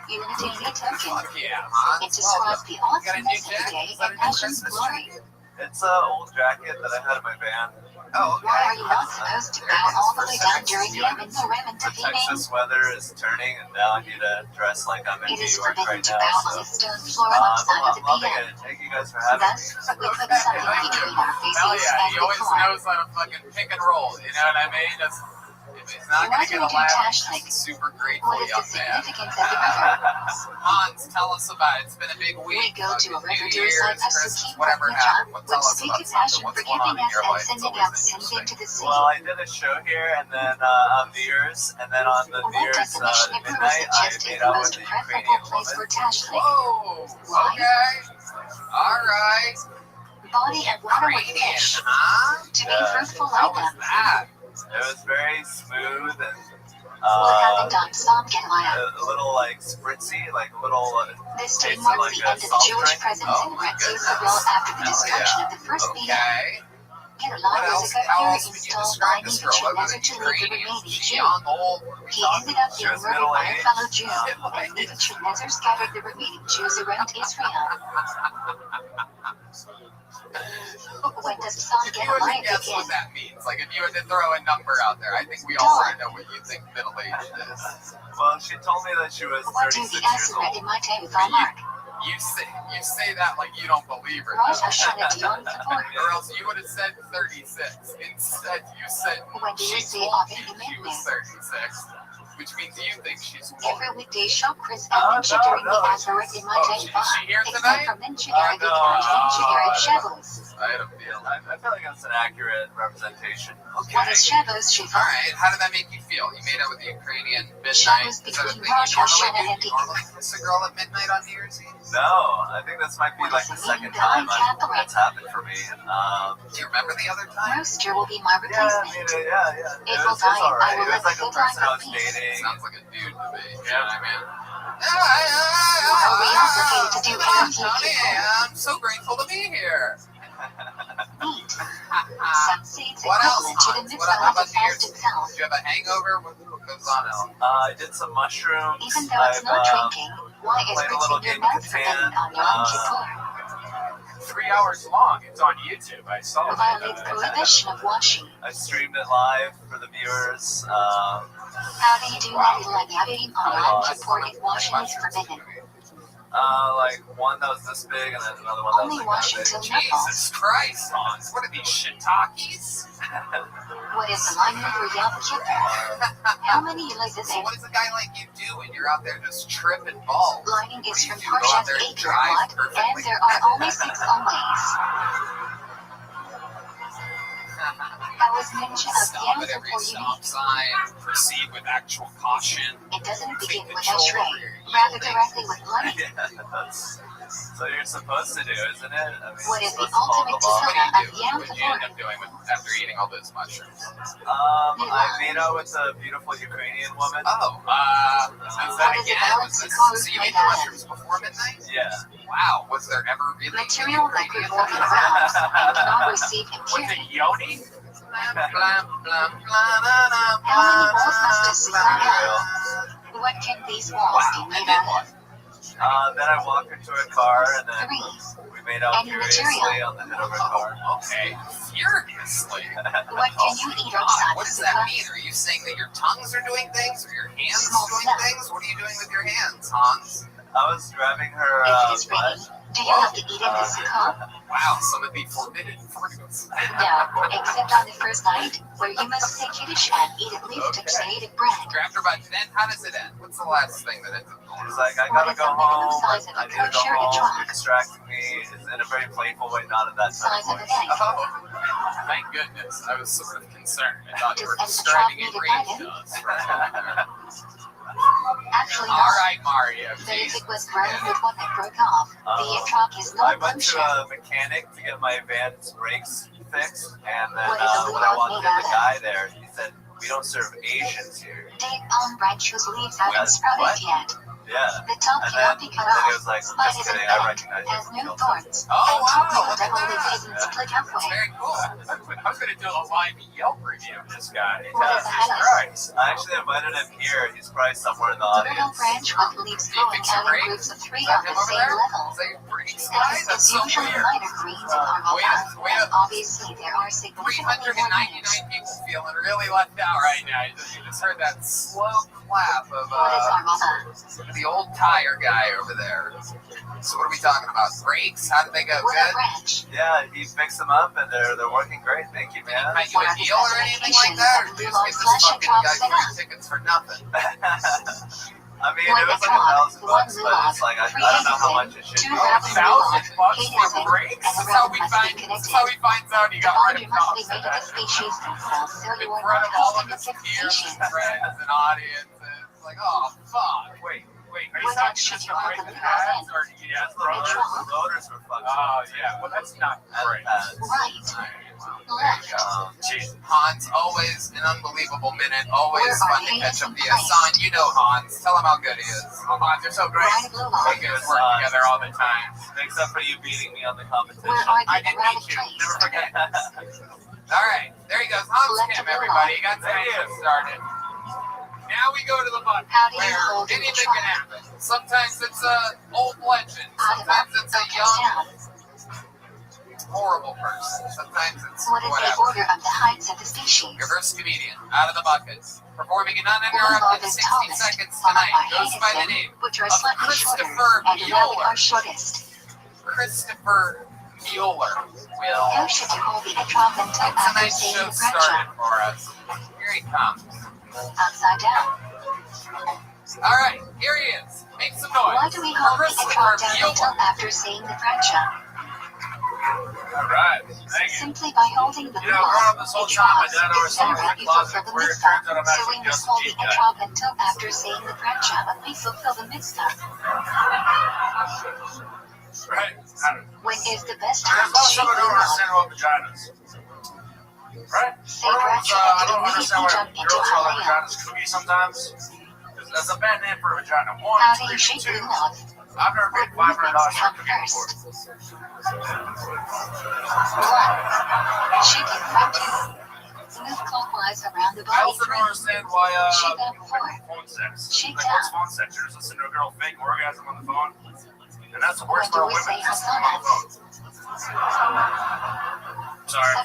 Speaker 2: unity token?
Speaker 3: Fuck yeah, Hans.
Speaker 2: It describes the
Speaker 3: You got a new
Speaker 2: awesomeness of the
Speaker 3: jacket?
Speaker 2: day
Speaker 3: Is that a
Speaker 2: and
Speaker 3: new
Speaker 2: Hashem's
Speaker 3: Christmas
Speaker 2: glory.
Speaker 3: jacket?
Speaker 5: It's an old jacket that I had in my van.
Speaker 3: Oh, okay.
Speaker 2: Why are you not supposed to bow all the way down during Yom Purim and
Speaker 5: The
Speaker 2: Tefillah?
Speaker 5: Texas weather is turning, and now I need to dress like I'm in
Speaker 2: It
Speaker 5: New
Speaker 2: is
Speaker 5: York
Speaker 2: forbidden
Speaker 5: right
Speaker 2: to
Speaker 5: now.
Speaker 2: bow on
Speaker 5: So,
Speaker 2: the stone floor outside of the
Speaker 5: I'm loving
Speaker 2: PM.
Speaker 5: it. Thank you guys for having me.
Speaker 2: Thus, we put something between our
Speaker 3: Hell
Speaker 2: faces
Speaker 3: yeah,
Speaker 2: and
Speaker 3: he
Speaker 2: the
Speaker 3: always
Speaker 2: floor.
Speaker 3: knows how to fucking pick and roll, you know what I mean? If he's not
Speaker 2: Why
Speaker 3: gonna
Speaker 2: do
Speaker 3: get
Speaker 2: we
Speaker 3: a
Speaker 2: do
Speaker 3: laugh,
Speaker 2: tashlink?
Speaker 3: he's super grateful
Speaker 2: What is the
Speaker 3: young man.
Speaker 2: significance of the river?
Speaker 3: Hans, tell us about it. It's been a big
Speaker 2: We
Speaker 3: week.
Speaker 2: go to a
Speaker 3: New
Speaker 2: river to
Speaker 3: Year's,
Speaker 2: recite a
Speaker 3: Christmas,
Speaker 2: Sukkot
Speaker 3: whatever
Speaker 2: Park
Speaker 3: happened. Well,
Speaker 2: which
Speaker 3: tell us
Speaker 2: speak
Speaker 3: about
Speaker 2: of
Speaker 3: something.
Speaker 2: passion,
Speaker 3: What's going on
Speaker 2: forgiving
Speaker 3: in
Speaker 2: us,
Speaker 3: your
Speaker 2: and
Speaker 3: life? It's
Speaker 2: sending
Speaker 3: always
Speaker 2: out sins
Speaker 3: interesting.
Speaker 2: into the sea.
Speaker 5: Well, I did a show here, and then on New Year's, and then on the New
Speaker 2: What
Speaker 5: Year's
Speaker 2: does the Mishnah Berurah
Speaker 5: midnight, I
Speaker 2: suggest is
Speaker 5: made
Speaker 2: the
Speaker 5: out with
Speaker 2: most
Speaker 5: a
Speaker 2: preferable
Speaker 5: Ukrainian
Speaker 2: place for
Speaker 5: woman.
Speaker 2: tashlink?
Speaker 3: Whoa,
Speaker 2: Why?
Speaker 3: okay. All right.
Speaker 2: Body and water with
Speaker 3: Ukrainian,
Speaker 2: fish.
Speaker 3: huh?
Speaker 2: To be
Speaker 5: Yeah.
Speaker 2: fruitful
Speaker 3: How
Speaker 2: like
Speaker 3: was
Speaker 2: them.
Speaker 3: that?
Speaker 5: It was very smooth, and
Speaker 2: What happened on Psalm Galilea?
Speaker 6: A little like spritzy, like a little.
Speaker 2: This day
Speaker 6: tasted
Speaker 2: marks
Speaker 6: like
Speaker 2: the
Speaker 6: a
Speaker 2: end of the
Speaker 6: salt
Speaker 2: Jewish
Speaker 6: drink.
Speaker 2: presence
Speaker 3: Oh
Speaker 2: in
Speaker 3: my
Speaker 2: Retz
Speaker 3: goodness.
Speaker 2: Israel after the
Speaker 3: Hell
Speaker 2: destruction
Speaker 3: yeah.
Speaker 2: of the first BM.
Speaker 3: Okay.
Speaker 2: Galilea
Speaker 3: What
Speaker 2: was
Speaker 3: else?
Speaker 2: a
Speaker 3: How
Speaker 2: governor
Speaker 3: else would you
Speaker 2: installed by
Speaker 3: describe this girl? What were the
Speaker 2: Nebuchadnezzar to lead the
Speaker 3: Ukrainians?
Speaker 2: remaining
Speaker 3: She
Speaker 2: Jews.
Speaker 3: young, old? What are we
Speaker 2: He
Speaker 3: talking
Speaker 2: ended up
Speaker 6: She
Speaker 2: being
Speaker 6: was
Speaker 2: murdered by a
Speaker 6: middle-aged.
Speaker 2: fellow Jew,
Speaker 3: about?
Speaker 2: and Nebuchadnezzar scattered the remaining Jews around Israel. When does Psalm
Speaker 3: If you were to
Speaker 2: Galilea
Speaker 3: guess
Speaker 2: begin?
Speaker 3: what that means, like if you were to throw a number out there, I think we all already know what you think middle-aged is.
Speaker 6: Well, she told me that she was
Speaker 2: What do
Speaker 6: 36
Speaker 2: the
Speaker 6: years
Speaker 2: Aseret
Speaker 6: old.
Speaker 2: in my table mark?
Speaker 3: You say that like you don't believe her.
Speaker 2: Rosh
Speaker 3: though.
Speaker 2: Hashanah Yom Kippur.
Speaker 3: Or else you would have said 36. Instead, you said
Speaker 2: When do you
Speaker 3: she
Speaker 2: say
Speaker 3: told
Speaker 2: Ave
Speaker 3: you she
Speaker 2: Emmanuel?
Speaker 3: was 36, which means you think she's
Speaker 2: Every
Speaker 3: old.
Speaker 2: weekday shop Chris
Speaker 6: Oh,
Speaker 2: and Mincha during
Speaker 6: no,
Speaker 2: the Aseret in my
Speaker 3: Oh,
Speaker 2: table
Speaker 3: is she here
Speaker 2: except
Speaker 3: tonight?
Speaker 2: for Mincha Garrett
Speaker 6: no,
Speaker 2: and Mincha Garrett
Speaker 6: no.
Speaker 2: Shavuos.
Speaker 3: I had a feeling.
Speaker 6: I feel like that's an accurate representation.
Speaker 3: Okay.
Speaker 2: What is Shavuos, Shiva?
Speaker 3: Alright, how did that make you feel? You made out with the Ukrainian midnight.
Speaker 2: Shavuos
Speaker 3: Is that a
Speaker 2: between
Speaker 3: thing you
Speaker 2: Rosh
Speaker 3: normally
Speaker 2: Hashanah
Speaker 3: do?
Speaker 2: and
Speaker 3: Do you normally kiss a girl at midnight on New Year's Eve?
Speaker 6: No, I think this might be like the second time that's happened for me.
Speaker 3: Do you remember the other time?
Speaker 2: Rooster will be my
Speaker 6: Yeah, I mean,
Speaker 2: replacement.
Speaker 6: yeah.
Speaker 2: It
Speaker 6: It
Speaker 2: will
Speaker 6: was
Speaker 2: die. I
Speaker 6: alright.
Speaker 2: will
Speaker 6: It was
Speaker 2: let
Speaker 6: like
Speaker 2: the
Speaker 6: a person I was
Speaker 2: peace.
Speaker 6: dating.
Speaker 3: Sounds like a dude to me. You
Speaker 6: Yeah.
Speaker 3: know what I mean?
Speaker 2: What are we obligated to do
Speaker 3: Hi,
Speaker 2: every
Speaker 3: Tony.
Speaker 2: Kippur?
Speaker 3: I'm so grateful to be here.
Speaker 2: Meat. Some say it's
Speaker 3: What else,
Speaker 2: equivalent to the
Speaker 3: Hans?
Speaker 2: mitzvah
Speaker 3: How
Speaker 2: of the
Speaker 3: about New Year's?
Speaker 2: fast itself.
Speaker 3: Do you have a hangover? What goes on now?
Speaker 6: I did some mushrooms.
Speaker 2: Even though it's no drinking, why is
Speaker 6: played a little
Speaker 2: rinsing your
Speaker 6: game of
Speaker 2: mouth forbidden
Speaker 6: Catan.
Speaker 2: on Yom Kippur?
Speaker 5: 3 hours long. It's on YouTube. I saw it.
Speaker 2: Violates prohibition of washing.
Speaker 6: I streamed it live for the viewers.
Speaker 2: How do you do that in Lanyavim on Yom Kippur if washing is forbidden?
Speaker 6: Like one that was this big, and then another one that
Speaker 2: Only
Speaker 6: was
Speaker 2: wash
Speaker 6: like that
Speaker 2: until
Speaker 6: big.
Speaker 2: nipples.
Speaker 3: Jesus Christ, Hans. What are these shiitakes?
Speaker 2: What is the line for Yom Kippur? How many lights is
Speaker 3: So
Speaker 2: it?
Speaker 3: what does a guy like you do when you're out there just tripping balls?
Speaker 2: Lining
Speaker 3: What
Speaker 2: is
Speaker 3: do you
Speaker 2: from
Speaker 3: do? Go out
Speaker 2: Parshat
Speaker 3: there and
Speaker 2: 8
Speaker 3: drive
Speaker 2: Lot, and
Speaker 3: perfectly?
Speaker 2: there are only 6 onlys. How is Mincha of
Speaker 3: Stop
Speaker 2: Yom
Speaker 3: at every
Speaker 2: Kippur
Speaker 3: stop
Speaker 2: unique?
Speaker 3: sign. Proceed with actual caution.
Speaker 2: It doesn't begin
Speaker 3: Take
Speaker 2: with
Speaker 3: control
Speaker 2: Ashrei,
Speaker 3: over your
Speaker 2: rather
Speaker 3: yielding.
Speaker 2: directly with light.
Speaker 6: Yeah, that's so you're supposed to do, isn't it? I mean,
Speaker 2: What is
Speaker 6: you're
Speaker 2: the
Speaker 6: supposed to follow
Speaker 2: ultimate
Speaker 6: the law.
Speaker 3: What do
Speaker 2: tefillah
Speaker 3: you
Speaker 2: of
Speaker 3: do?
Speaker 2: Yom
Speaker 3: What did you end
Speaker 2: Kippur?
Speaker 3: up doing after eating all those mushrooms?
Speaker 6: I made out with a beautiful Ukrainian woman.
Speaker 3: Oh, is
Speaker 2: What
Speaker 3: that
Speaker 2: is the
Speaker 3: again?
Speaker 2: balance
Speaker 3: Was this,
Speaker 2: called
Speaker 3: so you
Speaker 2: made
Speaker 3: ate the
Speaker 2: out of?
Speaker 3: mushrooms before midnight?
Speaker 6: Yeah.
Speaker 3: Wow, was there ever really
Speaker 2: Material
Speaker 3: any
Speaker 2: record
Speaker 3: Ukrainian
Speaker 2: organ
Speaker 3: food?
Speaker 2: valves and cannot receive
Speaker 5: Was
Speaker 2: impurity.
Speaker 5: it Yoni?
Speaker 3: Blam, blam, blam, blam,
Speaker 2: How many walls must a sukkah
Speaker 6: Real.
Speaker 2: have? What can these walls be made out of?
Speaker 6: Then I walked into a car, and then
Speaker 2: 3.
Speaker 6: we made out
Speaker 2: Any
Speaker 6: furiously
Speaker 2: material.
Speaker 6: on the hood of a car.
Speaker 3: Oh, okay. Furiously.
Speaker 2: What can you eat
Speaker 3: God,
Speaker 2: outside
Speaker 3: what
Speaker 2: the
Speaker 3: does that
Speaker 2: sukkah?
Speaker 3: mean? Are you saying that your tongues are doing things, or your hands
Speaker 2: Small
Speaker 3: doing
Speaker 2: stuff.
Speaker 3: things? What are you doing with your hands, Hans?
Speaker 6: I was grabbing her
Speaker 2: If it is
Speaker 6: butt.
Speaker 2: raining, do you have to eat in the sukkah?
Speaker 3: Wow, some of the forbidden fruits.
Speaker 2: No, except on the first night, where you must say Kiddush and eat at least a Seder bread.
Speaker 3: Grabbed her by the then how does it end? What's the last thing that ends up going
Speaker 6: She's
Speaker 3: on?
Speaker 6: like, I
Speaker 2: What
Speaker 6: gotta
Speaker 2: is
Speaker 6: go
Speaker 2: the minimum
Speaker 6: home.
Speaker 2: size of
Speaker 6: I
Speaker 2: a
Speaker 6: need to go
Speaker 2: kosher
Speaker 6: home.
Speaker 2: trunk?
Speaker 6: You're distracting me. It's in a very playful way, not in that
Speaker 2: Size of
Speaker 6: kind
Speaker 2: an
Speaker 6: of
Speaker 2: egg.
Speaker 3: Oh, thank goodness. I was sort of concerned. I thought you were
Speaker 2: Does
Speaker 3: describing
Speaker 2: Enterprise
Speaker 3: in
Speaker 2: need a
Speaker 3: range
Speaker 2: button?
Speaker 3: to us for a moment there.
Speaker 2: Actually, no.
Speaker 3: All right, Mario.
Speaker 2: The
Speaker 3: Geez.
Speaker 2: music was grown with one that broke off. The truck is
Speaker 6: I
Speaker 2: not
Speaker 6: went to
Speaker 2: functional.
Speaker 6: a mechanic to get my van's brakes fixed, and then
Speaker 2: What is a
Speaker 6: when I
Speaker 2: lulav
Speaker 6: wanted to
Speaker 2: made
Speaker 6: get the
Speaker 2: out
Speaker 6: guy there, he said, "We don't serve Asians here."
Speaker 2: Date palm branch whose leaves haven't
Speaker 6: What?
Speaker 2: sprouted
Speaker 6: What?
Speaker 2: yet.
Speaker 6: Yeah.
Speaker 2: The top
Speaker 6: And
Speaker 2: cannot
Speaker 6: then,
Speaker 2: be cut
Speaker 6: and then he
Speaker 2: off.
Speaker 6: was like,
Speaker 2: Spine
Speaker 6: "Just
Speaker 2: is an
Speaker 6: kidding. I
Speaker 2: egg,
Speaker 6: recognize
Speaker 2: has
Speaker 6: you."
Speaker 2: no thorns.
Speaker 3: Oh,
Speaker 2: and top
Speaker 3: wow.
Speaker 2: little double
Speaker 3: Look at
Speaker 2: leaf
Speaker 3: that.
Speaker 2: isn't split
Speaker 3: That's
Speaker 2: halfway.
Speaker 3: very cool.
Speaker 5: I was going to do a live Yelp review of this guy.
Speaker 2: What is a
Speaker 5: Jesus
Speaker 2: helis?
Speaker 5: Christ.
Speaker 6: I actually invited him here. He's probably somewhere in the
Speaker 2: The middle
Speaker 6: audience.
Speaker 2: branch with leaves
Speaker 3: Do you
Speaker 2: growing
Speaker 3: fix your
Speaker 2: out in
Speaker 3: brakes?
Speaker 2: groups of 3
Speaker 3: Is that
Speaker 2: on
Speaker 3: him
Speaker 2: the
Speaker 3: over
Speaker 2: same
Speaker 3: there?
Speaker 2: level.
Speaker 3: Is that your brakes
Speaker 2: This
Speaker 3: guy?
Speaker 2: is
Speaker 3: That's so
Speaker 2: usually
Speaker 3: weird.
Speaker 2: lighter greens and normal
Speaker 3: Wait up,
Speaker 2: path,
Speaker 3: wait
Speaker 2: and
Speaker 3: up.
Speaker 2: obviously there are significantly more
Speaker 3: 399
Speaker 2: names.
Speaker 3: people feeling really left out right now. You just heard that slow clap of
Speaker 2: What is Armada?
Speaker 3: the old tire guy over there. So what are we talking about? Brakes? How did they go?
Speaker 2: What a
Speaker 3: Good?
Speaker 2: branch.
Speaker 6: Yeah, he fixed them up, and they're working great. Thank you, man.
Speaker 3: Cut you a deal or anything like that? Or did you just get this fucking guy free tickets for nothing?
Speaker 6: I mean, it was like $1,000 bucks, but it's like I don't know how much it should be.
Speaker 5: $1,000 for brakes?
Speaker 3: This is how we finds out he
Speaker 2: The
Speaker 3: got
Speaker 2: boundary
Speaker 3: rid of
Speaker 2: must be
Speaker 3: cops.
Speaker 2: made of the species themselves, so
Speaker 3: In
Speaker 2: you are
Speaker 3: front
Speaker 2: not
Speaker 3: of all of
Speaker 2: hosting
Speaker 3: his
Speaker 2: a
Speaker 3: peers
Speaker 2: species.
Speaker 3: and friends and audiences. Like, oh, fuck.
Speaker 5: Wait, are you
Speaker 2: What
Speaker 5: talking
Speaker 2: should
Speaker 5: just
Speaker 2: you
Speaker 5: about
Speaker 2: have
Speaker 5: the
Speaker 2: on the
Speaker 5: pads?
Speaker 2: front
Speaker 5: Or yes,
Speaker 6: The rotors were fucked
Speaker 5: Oh,
Speaker 6: up.
Speaker 5: yeah, well, that's not
Speaker 6: And
Speaker 5: great.
Speaker 6: pads.
Speaker 2: Right. Left.
Speaker 5: Jesus.
Speaker 3: Hans, always an unbelievable minute. Always
Speaker 2: Where
Speaker 3: fun
Speaker 2: are
Speaker 3: to
Speaker 2: they
Speaker 3: catch up
Speaker 2: in
Speaker 3: the
Speaker 2: place?
Speaker 3: Hassan. You know Hans. Tell him how good he is.
Speaker 5: Oh, Hans, you're so great.
Speaker 2: Right blue
Speaker 3: We
Speaker 2: line.
Speaker 3: guys work together all the time.
Speaker 6: Except for you beating me on the competition.
Speaker 2: Where are
Speaker 3: I
Speaker 2: they
Speaker 3: didn't
Speaker 2: erratic
Speaker 3: meet you. Never
Speaker 2: placed?
Speaker 3: forget. All right, there he goes. Hans
Speaker 2: Left
Speaker 3: Kim,
Speaker 2: blue
Speaker 3: everybody.
Speaker 2: line.
Speaker 3: You got tonight's show started. Now we go to the button
Speaker 2: How do you
Speaker 3: where
Speaker 2: hold in the
Speaker 3: anything can
Speaker 2: trunk?
Speaker 3: happen. Sometimes it's a old legend.
Speaker 2: Out of up,
Speaker 3: Sometimes it's a
Speaker 2: focus
Speaker 3: young,
Speaker 2: down.
Speaker 3: horrible person. Sometimes it's
Speaker 2: What is the
Speaker 3: whatever.
Speaker 2: order of the heights of the species?
Speaker 3: Reverse comedian, out of the buckets, performing an
Speaker 2: One
Speaker 3: uninterrupted
Speaker 2: is
Speaker 3: 60
Speaker 2: tallest,
Speaker 3: seconds
Speaker 2: followed
Speaker 3: tonight.
Speaker 2: by
Speaker 3: Goes by the
Speaker 2: Hagen,
Speaker 3: name
Speaker 2: which are
Speaker 3: of
Speaker 2: slightly shorter,
Speaker 3: Christopher
Speaker 2: and 11
Speaker 3: Mueller.
Speaker 2: are shortest.
Speaker 3: Christopher Mueller will
Speaker 2: How should you hold the drop until
Speaker 3: get
Speaker 2: after
Speaker 3: tonight's
Speaker 2: saying
Speaker 3: show
Speaker 2: the
Speaker 3: started
Speaker 2: fraction?
Speaker 3: for us. Here he comes.
Speaker 2: Upside down.
Speaker 3: All right, here he is. Make some noise.
Speaker 2: Why do we hold the
Speaker 3: Christopher
Speaker 2: drop down until
Speaker 3: Mueller.
Speaker 2: after saying the fraction?
Speaker 5: All right. Thank you.
Speaker 2: Simply by holding the
Speaker 5: You know, growing up this whole time, my dad always told me in the closet where it turns out I'm
Speaker 2: so
Speaker 5: actually
Speaker 2: we
Speaker 5: just
Speaker 2: must
Speaker 5: a
Speaker 2: hold
Speaker 5: cheap
Speaker 2: the
Speaker 5: guy.
Speaker 2: drop until after saying the fraction, but we fulfill the mitzvah.
Speaker 5: Right?
Speaker 2: When is the best
Speaker 5: There's a
Speaker 2: time to
Speaker 5: lot of
Speaker 2: shave
Speaker 5: stuff I
Speaker 2: the
Speaker 5: don't
Speaker 2: love?
Speaker 5: understand about vaginas. Right?
Speaker 2: Say
Speaker 5: I
Speaker 2: fraction
Speaker 5: don't
Speaker 2: and
Speaker 5: understand
Speaker 2: immediately
Speaker 5: why
Speaker 2: jump into
Speaker 5: girls call their
Speaker 2: Aliyah.
Speaker 5: vaginas cookie sometimes. 'Cause that's a bad name for a vagina. One,
Speaker 2: How do you
Speaker 5: three,
Speaker 2: shave
Speaker 5: two.
Speaker 2: the love?
Speaker 5: I've never
Speaker 2: What
Speaker 5: paid $500
Speaker 2: movements
Speaker 5: for a
Speaker 2: come
Speaker 5: cookie before.
Speaker 2: first? 1. Shaking front 2. Move clockwise around the
Speaker 5: I
Speaker 2: body
Speaker 5: also don't
Speaker 2: 3.
Speaker 5: understand why
Speaker 2: Shake up
Speaker 5: people
Speaker 2: 4.
Speaker 5: make phone sex.
Speaker 2: Shake
Speaker 5: Like, what's
Speaker 2: down.
Speaker 5: phone sex? You're just listening to a girl fake orgasm on the phone. And that's the
Speaker 2: When
Speaker 5: worst
Speaker 2: do
Speaker 5: part of
Speaker 2: we
Speaker 5: women.
Speaker 2: say
Speaker 5: Is listening on the phone. Sorry.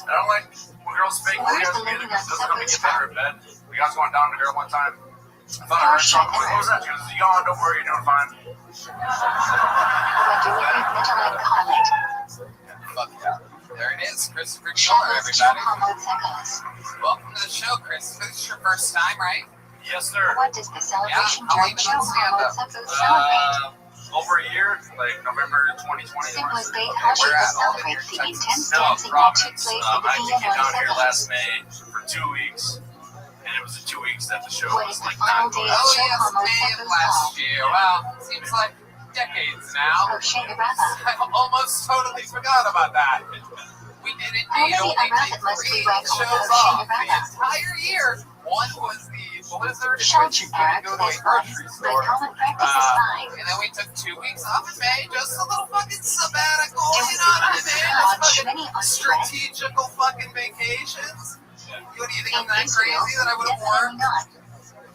Speaker 5: I don't like when girls fake
Speaker 2: Where's
Speaker 5: orgasm
Speaker 2: the
Speaker 5: either
Speaker 2: lady
Speaker 5: because it doesn't
Speaker 2: that
Speaker 5: help me get
Speaker 2: suffers
Speaker 5: better in bed. We got going down on a girl one time. I thought I heard
Speaker 2: Partial
Speaker 5: something. What was that? She goes, yawn, don't worry, you're doing fine.
Speaker 2: When do we read middle and college?
Speaker 3: Fuck yeah. There it is, Christopher Mueller,
Speaker 2: Shabbos
Speaker 3: everybody.
Speaker 2: Chumamot
Speaker 3: Welcome to the show, Christopher. This is your first time, right?
Speaker 5: Yes, sir.
Speaker 2: What does the celebration
Speaker 3: how long
Speaker 2: during
Speaker 3: you been on
Speaker 2: Chumamot
Speaker 3: stand-up?
Speaker 2: celebrate?
Speaker 5: Over a year, like November 2020.
Speaker 2: It was Beit
Speaker 3: Okay,
Speaker 2: Hashi
Speaker 3: we're
Speaker 2: to
Speaker 3: at all the
Speaker 2: celebrate the
Speaker 3: Texas.
Speaker 2: intense
Speaker 5: No,
Speaker 2: dancing that took
Speaker 5: province.
Speaker 2: place in
Speaker 5: I
Speaker 2: the
Speaker 5: actually came
Speaker 2: Vienna
Speaker 5: down here last
Speaker 2: Circus.
Speaker 5: May for 2 weeks. And it was the 2 weeks that the show
Speaker 2: What
Speaker 5: was
Speaker 2: is the
Speaker 5: like
Speaker 2: final
Speaker 5: not
Speaker 2: day
Speaker 5: going
Speaker 2: of
Speaker 3: Oh,
Speaker 5: on.
Speaker 3: yes,
Speaker 2: Chumamot
Speaker 3: May of
Speaker 2: Circus
Speaker 3: last
Speaker 2: called?
Speaker 3: year. Well, seems like decades now.
Speaker 2: Roshei Rabbi.
Speaker 3: I almost totally forgot about that. We did indeed
Speaker 2: How many
Speaker 3: only
Speaker 2: Arabs
Speaker 3: take
Speaker 2: must
Speaker 3: 3
Speaker 2: be read on
Speaker 3: shows
Speaker 2: the
Speaker 3: off
Speaker 2: Roshei
Speaker 3: the
Speaker 2: Rabbi?
Speaker 3: entire year. One was the blizzard in
Speaker 2: Shall
Speaker 3: which you
Speaker 2: you
Speaker 3: couldn't
Speaker 2: act
Speaker 3: go to a
Speaker 2: as one,
Speaker 3: grocery
Speaker 2: but
Speaker 3: store.
Speaker 2: common practice is fine.
Speaker 3: And then we took 2 weeks off in May, just a little fucking sabbatical,
Speaker 2: Do
Speaker 3: you
Speaker 2: we
Speaker 3: know what I
Speaker 2: see
Speaker 3: mean?
Speaker 2: on
Speaker 3: Just
Speaker 2: Shmini
Speaker 3: fucking
Speaker 2: on Spread?
Speaker 3: strategical fucking vacations. What do you think
Speaker 2: In
Speaker 3: I'm that
Speaker 2: Israel,
Speaker 3: crazy that I would have
Speaker 2: definitely
Speaker 3: worked?
Speaker 2: not.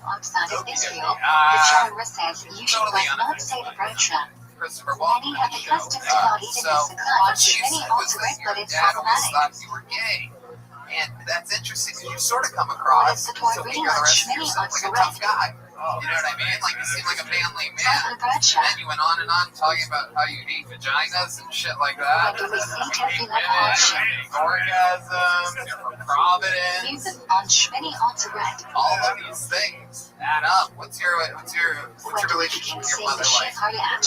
Speaker 2: On Sunday
Speaker 3: Okay.
Speaker 2: Israel, the Torah says you should
Speaker 3: Totally
Speaker 2: not say the bracha.
Speaker 3: Christopher, welcome
Speaker 2: Many
Speaker 3: to
Speaker 2: have
Speaker 3: the
Speaker 2: the
Speaker 3: show.
Speaker 2: custom to not eat it
Speaker 3: So,
Speaker 2: as a cut.
Speaker 3: what you
Speaker 2: Shmini
Speaker 3: said
Speaker 2: on
Speaker 3: was that
Speaker 2: Spread,
Speaker 3: your
Speaker 2: but it's
Speaker 3: dad always
Speaker 2: problematic.
Speaker 3: thought you were gay. And that's interesting because you sort of come
Speaker 2: What
Speaker 3: across
Speaker 2: is the Torah
Speaker 3: to
Speaker 2: reading
Speaker 3: figure the
Speaker 2: on
Speaker 3: rest of
Speaker 2: Shmini
Speaker 3: yourself
Speaker 2: on
Speaker 3: like a tough
Speaker 2: Spread?
Speaker 3: guy. You know what I mean? Like you seem like a manly
Speaker 2: Not
Speaker 3: man.
Speaker 2: the bracha.
Speaker 3: And then you went on and on talking about how you hate vaginas and shit like that.
Speaker 2: When do we see
Speaker 3: You hate
Speaker 2: Tefillah on
Speaker 3: women, you hate orgasms, you're from Providence.
Speaker 2: Music on Shmini on Spread.
Speaker 3: All of these things add up. What's your
Speaker 2: When do we
Speaker 3: relationship
Speaker 2: begin
Speaker 3: with your
Speaker 2: seeing
Speaker 3: mother
Speaker 2: the
Speaker 3: like?
Speaker 2: Shef Hayat?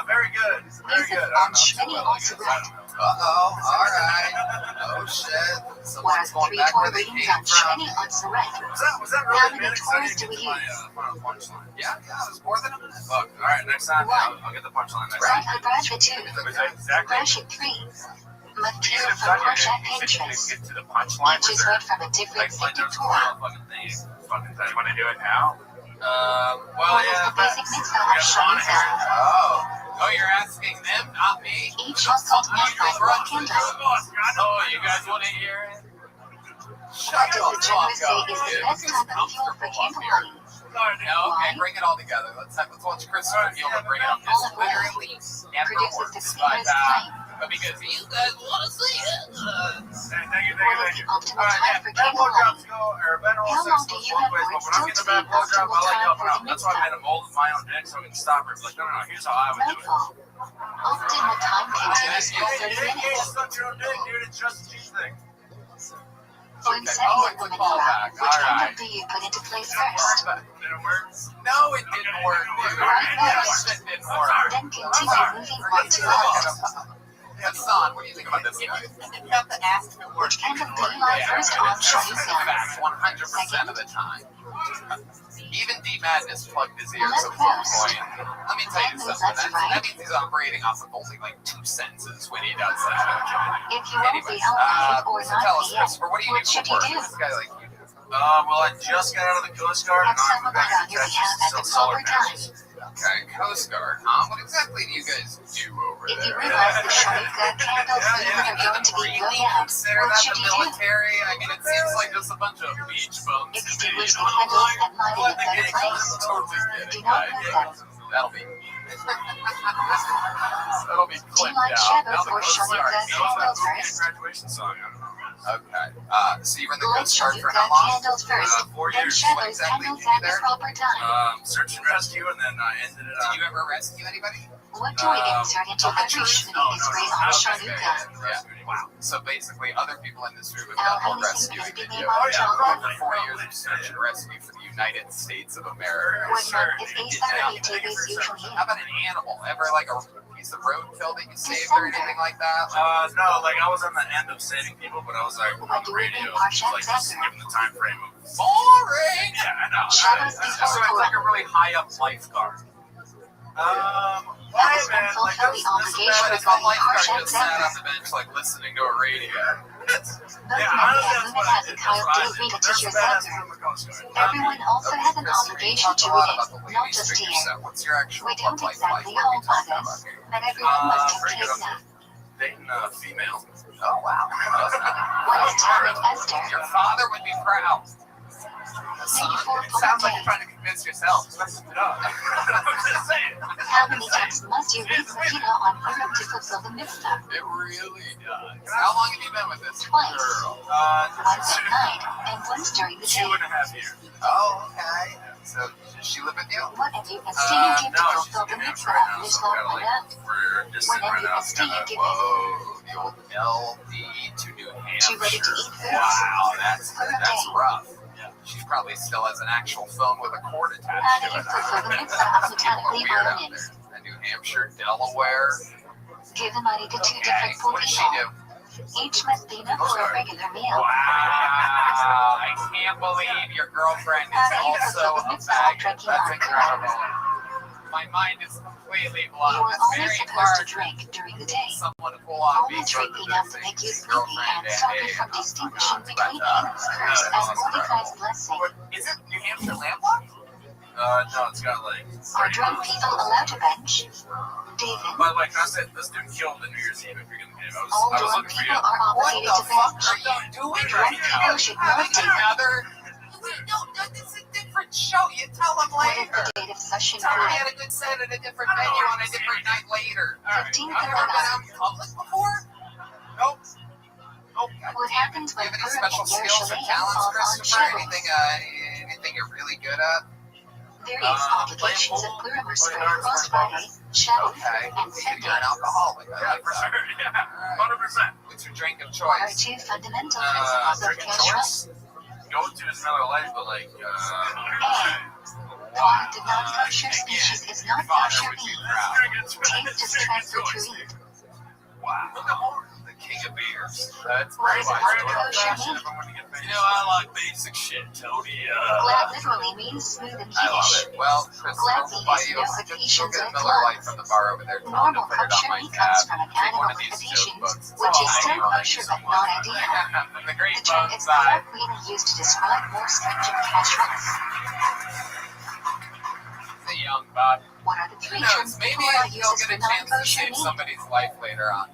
Speaker 5: Very good. Very
Speaker 2: Music
Speaker 5: good.
Speaker 2: on Shmini on Spread.
Speaker 3: Uh-oh, alright. Oh shit.
Speaker 2: What are
Speaker 3: Someone's
Speaker 2: the
Speaker 3: going
Speaker 2: 3
Speaker 3: back where
Speaker 2: Torah
Speaker 3: they
Speaker 2: readings
Speaker 3: came
Speaker 2: on
Speaker 3: from.
Speaker 2: Shmini on Spread?
Speaker 5: Was that
Speaker 2: How
Speaker 5: really
Speaker 2: many
Speaker 5: minutes? I
Speaker 2: Torahs
Speaker 5: didn't
Speaker 2: do we
Speaker 5: get to my
Speaker 2: use?
Speaker 5: final punchline.
Speaker 3: Yeah, it was more than a minute.
Speaker 5: Fuck. All right, next time I'll get the punchline next
Speaker 2: Right,
Speaker 5: time.
Speaker 2: Bracha 2.
Speaker 5: Was that exactly?
Speaker 2: Bracha 3.
Speaker 5: You
Speaker 2: Material
Speaker 5: could have
Speaker 2: from
Speaker 5: done your
Speaker 2: Parshat
Speaker 5: you said you
Speaker 2: Pinterest.
Speaker 5: didn't get to the punchline.
Speaker 2: Each is read from a different
Speaker 5: Like
Speaker 2: sacred
Speaker 5: there's
Speaker 2: Torah.
Speaker 5: a fucking thing. Fucking thing. You want to do it now? Well,
Speaker 2: What is
Speaker 5: yeah.
Speaker 2: the basic mitzvah
Speaker 5: We
Speaker 2: of
Speaker 5: got Sean here.
Speaker 2: Shmini?
Speaker 3: Oh, you're asking them, not me?
Speaker 2: Each household must light one candle.
Speaker 5: Oh, you guys want to hear it?
Speaker 3: Shut the
Speaker 2: The
Speaker 3: fuck
Speaker 2: generous day
Speaker 3: up,
Speaker 2: is the
Speaker 3: dude.
Speaker 2: best type of fuel for candle lighting.
Speaker 3: No, okay, bring it all together. Let's watch Christopher Mueller bring it up. This literally never
Speaker 2: Produces
Speaker 3: works.
Speaker 2: the clearest flame.
Speaker 3: But because you guys want to see it.
Speaker 5: Thank you.
Speaker 2: What is the optimal
Speaker 5: Alright,
Speaker 2: time
Speaker 5: yeah,
Speaker 2: for
Speaker 5: bad
Speaker 2: candle
Speaker 5: blowjobs
Speaker 2: lighting?
Speaker 5: go, or bad oral
Speaker 2: How
Speaker 5: sex
Speaker 2: long do
Speaker 5: goes
Speaker 2: you
Speaker 5: both
Speaker 2: have
Speaker 5: ways,
Speaker 2: for
Speaker 5: but
Speaker 2: it
Speaker 5: when I'm
Speaker 2: still
Speaker 5: getting
Speaker 2: to
Speaker 5: a
Speaker 2: be
Speaker 5: bad blowjob, I
Speaker 2: optimal
Speaker 5: like
Speaker 2: time
Speaker 5: helping
Speaker 2: for
Speaker 5: out.
Speaker 2: the
Speaker 5: That's why I made
Speaker 2: mitzvah?
Speaker 5: a mold of my own dick so I can stop it. Like, no, here's how I would do it.
Speaker 2: Nightfall. Optimal time continues for 30
Speaker 5: You
Speaker 2: minutes.
Speaker 5: suck your own dick, dude. It's just a cheap thing.
Speaker 2: When
Speaker 3: Okay,
Speaker 2: setting
Speaker 3: oh,
Speaker 2: up
Speaker 3: it's a
Speaker 2: the
Speaker 3: callback.
Speaker 2: menorah, which
Speaker 3: All
Speaker 2: candle
Speaker 3: right.
Speaker 2: do you put into place
Speaker 5: Did it
Speaker 2: first?
Speaker 5: work? Did it work?
Speaker 3: No, it didn't work, dude. That shit didn't work.
Speaker 2: Then continue moving on to left.
Speaker 3: Hassan, what do you think about this guy?
Speaker 1: You have to ask if it works.
Speaker 2: Which candle do you light first on Shmini?
Speaker 3: Fact, 100% of the time. Even D Madness plugged his ears at one point. Let me tell you something. That means he's operating off of only like 2 senses when he does that.
Speaker 2: If you won't be alive or
Speaker 3: So
Speaker 2: not
Speaker 3: tell us,
Speaker 2: be in,
Speaker 3: Christopher, what do you
Speaker 2: what
Speaker 3: do
Speaker 2: should
Speaker 3: for
Speaker 2: you
Speaker 3: work?
Speaker 2: do?
Speaker 3: This guy like you do.
Speaker 6: Well, I just got out of the Coast Guard and
Speaker 2: Have
Speaker 6: I'm
Speaker 2: someone
Speaker 6: back
Speaker 2: on
Speaker 6: in
Speaker 2: your
Speaker 6: Texas
Speaker 2: behalf at
Speaker 6: to
Speaker 2: the
Speaker 6: sell solar
Speaker 2: proper time.
Speaker 6: panels.
Speaker 3: Okay, Coast Guard, huh? What exactly do you guys do over
Speaker 2: If you
Speaker 3: there?
Speaker 2: realize the Shanuka candles are going to be blown out,
Speaker 3: Consider
Speaker 2: what
Speaker 3: that
Speaker 2: should
Speaker 3: the
Speaker 2: you do?
Speaker 3: military? I mean, it seems like just a bunch of beach bums.
Speaker 2: Extinguish the candles and light in a better place.
Speaker 3: Totally
Speaker 2: Do
Speaker 3: kidding.
Speaker 2: not move them.
Speaker 3: That'll be that'll be
Speaker 2: Do you
Speaker 3: clipped
Speaker 2: like
Speaker 3: out.
Speaker 2: shadows or Shanuka candles first?
Speaker 5: Graduation song. I don't know.
Speaker 3: Okay. So you were in the
Speaker 2: Light
Speaker 3: Coast Guard for
Speaker 2: Shanuka
Speaker 3: how long?
Speaker 2: candles first,
Speaker 6: 4
Speaker 2: then
Speaker 6: years.
Speaker 2: shadows
Speaker 3: exactly
Speaker 2: candles
Speaker 3: did you
Speaker 2: at the
Speaker 3: there?
Speaker 2: proper time.
Speaker 6: Search and rescue, and then I ended it
Speaker 3: Did
Speaker 6: up.
Speaker 3: you ever rescue anybody?
Speaker 2: What do we insert into every shooting is sprayed on Shanuka?
Speaker 3: Yeah. Wow. So basically, other people in this room have
Speaker 2: Al
Speaker 3: done more
Speaker 2: Hamilton
Speaker 3: rescuing
Speaker 2: is the
Speaker 3: than
Speaker 2: name
Speaker 3: you.
Speaker 2: on chocolate.
Speaker 3: Over 4 years of search and rescue for the United States of America.
Speaker 2: What month is A7 TVs usually in?
Speaker 3: How about an animal? Ever like a piece of roadkill that you saved or anything like that?
Speaker 6: No, like I was on the end of saving people, but I was like
Speaker 2: What
Speaker 6: on
Speaker 2: do
Speaker 6: the
Speaker 2: we
Speaker 6: radio,
Speaker 2: think our
Speaker 6: like just
Speaker 2: chefs
Speaker 6: giving the time frame of.
Speaker 3: Boring!
Speaker 6: Yeah, I know.
Speaker 2: Shadows
Speaker 5: So
Speaker 2: before
Speaker 5: it's like a
Speaker 2: Torah.
Speaker 5: really high up lifeguard.
Speaker 2: That is when fulfill the obligation
Speaker 3: But
Speaker 2: of
Speaker 3: it's not
Speaker 2: running
Speaker 3: like
Speaker 2: harsh
Speaker 3: I just sat on
Speaker 2: exams.
Speaker 3: the bench like listening to a radio.
Speaker 2: Both men and women have the power to read a teacher's answer. Everyone also has an obligation to read it, not just to hear.
Speaker 3: What's your actual
Speaker 2: We don't
Speaker 3: life like?
Speaker 2: exactly
Speaker 3: What are we
Speaker 2: hold
Speaker 3: talking
Speaker 2: others,
Speaker 3: about here?
Speaker 2: but everyone must have kids now.
Speaker 6: Dating a female.
Speaker 3: Oh wow.
Speaker 2: What is telling Esther?
Speaker 3: Your father would be proud.
Speaker 2: It
Speaker 3: sounds like you're trying to convince yourself.
Speaker 5: I'm just saying.
Speaker 2: How many times must you read Medina on Purim to fulfill the mitzvah?
Speaker 3: It really does. How long have you been with this
Speaker 2: Twice.
Speaker 3: girl?
Speaker 2: Once at night and once during the day.
Speaker 6: 2.5 years.
Speaker 3: Oh, okay. So does she live with you?
Speaker 2: What have you abstaining to
Speaker 6: No,
Speaker 2: fulfill
Speaker 6: she's
Speaker 2: the
Speaker 6: in
Speaker 2: mitzvah
Speaker 6: right
Speaker 2: of
Speaker 6: now,
Speaker 2: this
Speaker 6: so
Speaker 2: law
Speaker 6: we're
Speaker 2: Manah?
Speaker 6: we're distant
Speaker 2: When
Speaker 6: right
Speaker 2: have you
Speaker 6: now.
Speaker 2: abstaining to
Speaker 3: Whoa, the old LD to New
Speaker 2: Too ready to
Speaker 3: Hampshire.
Speaker 2: eat foods?
Speaker 3: Wow, that's
Speaker 2: For a day.
Speaker 3: rough. She probably still has an actual phone with a cord attached
Speaker 2: How
Speaker 3: to
Speaker 2: do you
Speaker 3: it.
Speaker 2: fulfill the mitzvah of mechanically
Speaker 3: Weird out
Speaker 2: learning?
Speaker 3: there. New Hampshire, Delaware.
Speaker 2: Give the money to two
Speaker 3: Okay,
Speaker 2: different poor
Speaker 3: what does she
Speaker 2: people.
Speaker 3: do?
Speaker 2: Each must be enough for a regular meal.
Speaker 3: Wow, I can't believe your girlfriend is also a faggot. That's incredible. My mind is completely
Speaker 2: You
Speaker 3: blown.
Speaker 2: are
Speaker 3: It's
Speaker 2: only
Speaker 3: very
Speaker 2: supposed to
Speaker 3: hard
Speaker 2: drink during the day.
Speaker 3: someone to pull off
Speaker 2: Only
Speaker 3: each
Speaker 2: drink
Speaker 3: other
Speaker 2: enough to
Speaker 3: things.
Speaker 2: make you sleepy
Speaker 3: Girlfriend
Speaker 2: and stop you
Speaker 3: hey,
Speaker 2: from distinguishing
Speaker 3: but,
Speaker 2: between Eden's curse and Mordecai's blessing.
Speaker 3: Is it New Hampshire landlocked?
Speaker 6: No, it's got like.
Speaker 2: Are drunk people allowed to bench? David,
Speaker 6: But like I said, this dude killed the New Year's Eve. If you're gonna get him,
Speaker 2: all
Speaker 6: I was
Speaker 2: drunk
Speaker 6: looking for
Speaker 2: people
Speaker 6: you.
Speaker 2: are
Speaker 3: What
Speaker 2: obligated
Speaker 3: the
Speaker 2: to
Speaker 3: fuck
Speaker 2: bench.
Speaker 3: are you doing
Speaker 2: Drunk
Speaker 3: right
Speaker 2: people
Speaker 3: now?
Speaker 2: should not
Speaker 3: Having
Speaker 2: dance.
Speaker 3: another... Wait, no, this is a different show. You tell them
Speaker 2: What is
Speaker 3: later.
Speaker 2: the date of Session
Speaker 3: Tell me you
Speaker 2: 4?
Speaker 3: had a good set at a different venue on a different night later.
Speaker 2: 15th
Speaker 3: I've
Speaker 2: of
Speaker 3: never been out
Speaker 2: August.
Speaker 3: in public before? Nope. Nope.
Speaker 2: What happens
Speaker 3: Do
Speaker 2: when
Speaker 3: you have any
Speaker 2: Purim
Speaker 3: special
Speaker 2: and
Speaker 3: skills or
Speaker 2: Yerushalayim
Speaker 3: talents,
Speaker 2: fall on
Speaker 3: Christopher?
Speaker 2: Shabbos?
Speaker 3: Anything you're really good at?
Speaker 2: Various obligations of Purim are spread across Friday, Shabbos,
Speaker 3: Okay.
Speaker 2: and
Speaker 3: You're an
Speaker 2: Sunday.
Speaker 3: alcoholic. I
Speaker 6: Yeah,
Speaker 3: like
Speaker 6: for
Speaker 3: that.
Speaker 6: sure. Yeah, 100%.
Speaker 3: What's your drink of
Speaker 2: What are
Speaker 3: choice?
Speaker 2: two fundamental principles of
Speaker 6: Drinking
Speaker 2: kashrut?
Speaker 6: choice. Go to is another life, but like.
Speaker 2: A. One, the non-kosher species is not kosher meat. Taste is transferred to eat.
Speaker 3: Wow. The king of beers. That's
Speaker 2: What is a
Speaker 3: pretty
Speaker 2: non-kosher
Speaker 3: much
Speaker 2: meat?
Speaker 5: You know, I like basic shit, Tony.
Speaker 2: Glad literally means smooth in
Speaker 3: I love
Speaker 2: Yiddish.
Speaker 3: it. Well, Christopher, we'll buy you go get a Miller Lite from the bar over there. Tell them to
Speaker 2: Normal
Speaker 3: put it on
Speaker 2: kosher
Speaker 3: my
Speaker 2: meat comes
Speaker 3: tab.
Speaker 2: from an
Speaker 3: Take one
Speaker 2: animal
Speaker 3: of
Speaker 2: with
Speaker 3: these
Speaker 2: adhesions,
Speaker 3: books.
Speaker 2: which is still kosher but not ideal.
Speaker 3: The great
Speaker 2: The term
Speaker 3: bone
Speaker 2: is
Speaker 3: side.
Speaker 2: colloquially used to describe more stringent kashruts.
Speaker 3: The young bud.
Speaker 2: What are the
Speaker 3: Who
Speaker 2: three
Speaker 3: knows?
Speaker 2: terms
Speaker 3: Maybe
Speaker 2: Torah
Speaker 3: you'll
Speaker 2: uses
Speaker 3: get
Speaker 2: for
Speaker 3: a chance to
Speaker 2: non-kosher
Speaker 3: save
Speaker 2: meat?
Speaker 3: somebody's life later on.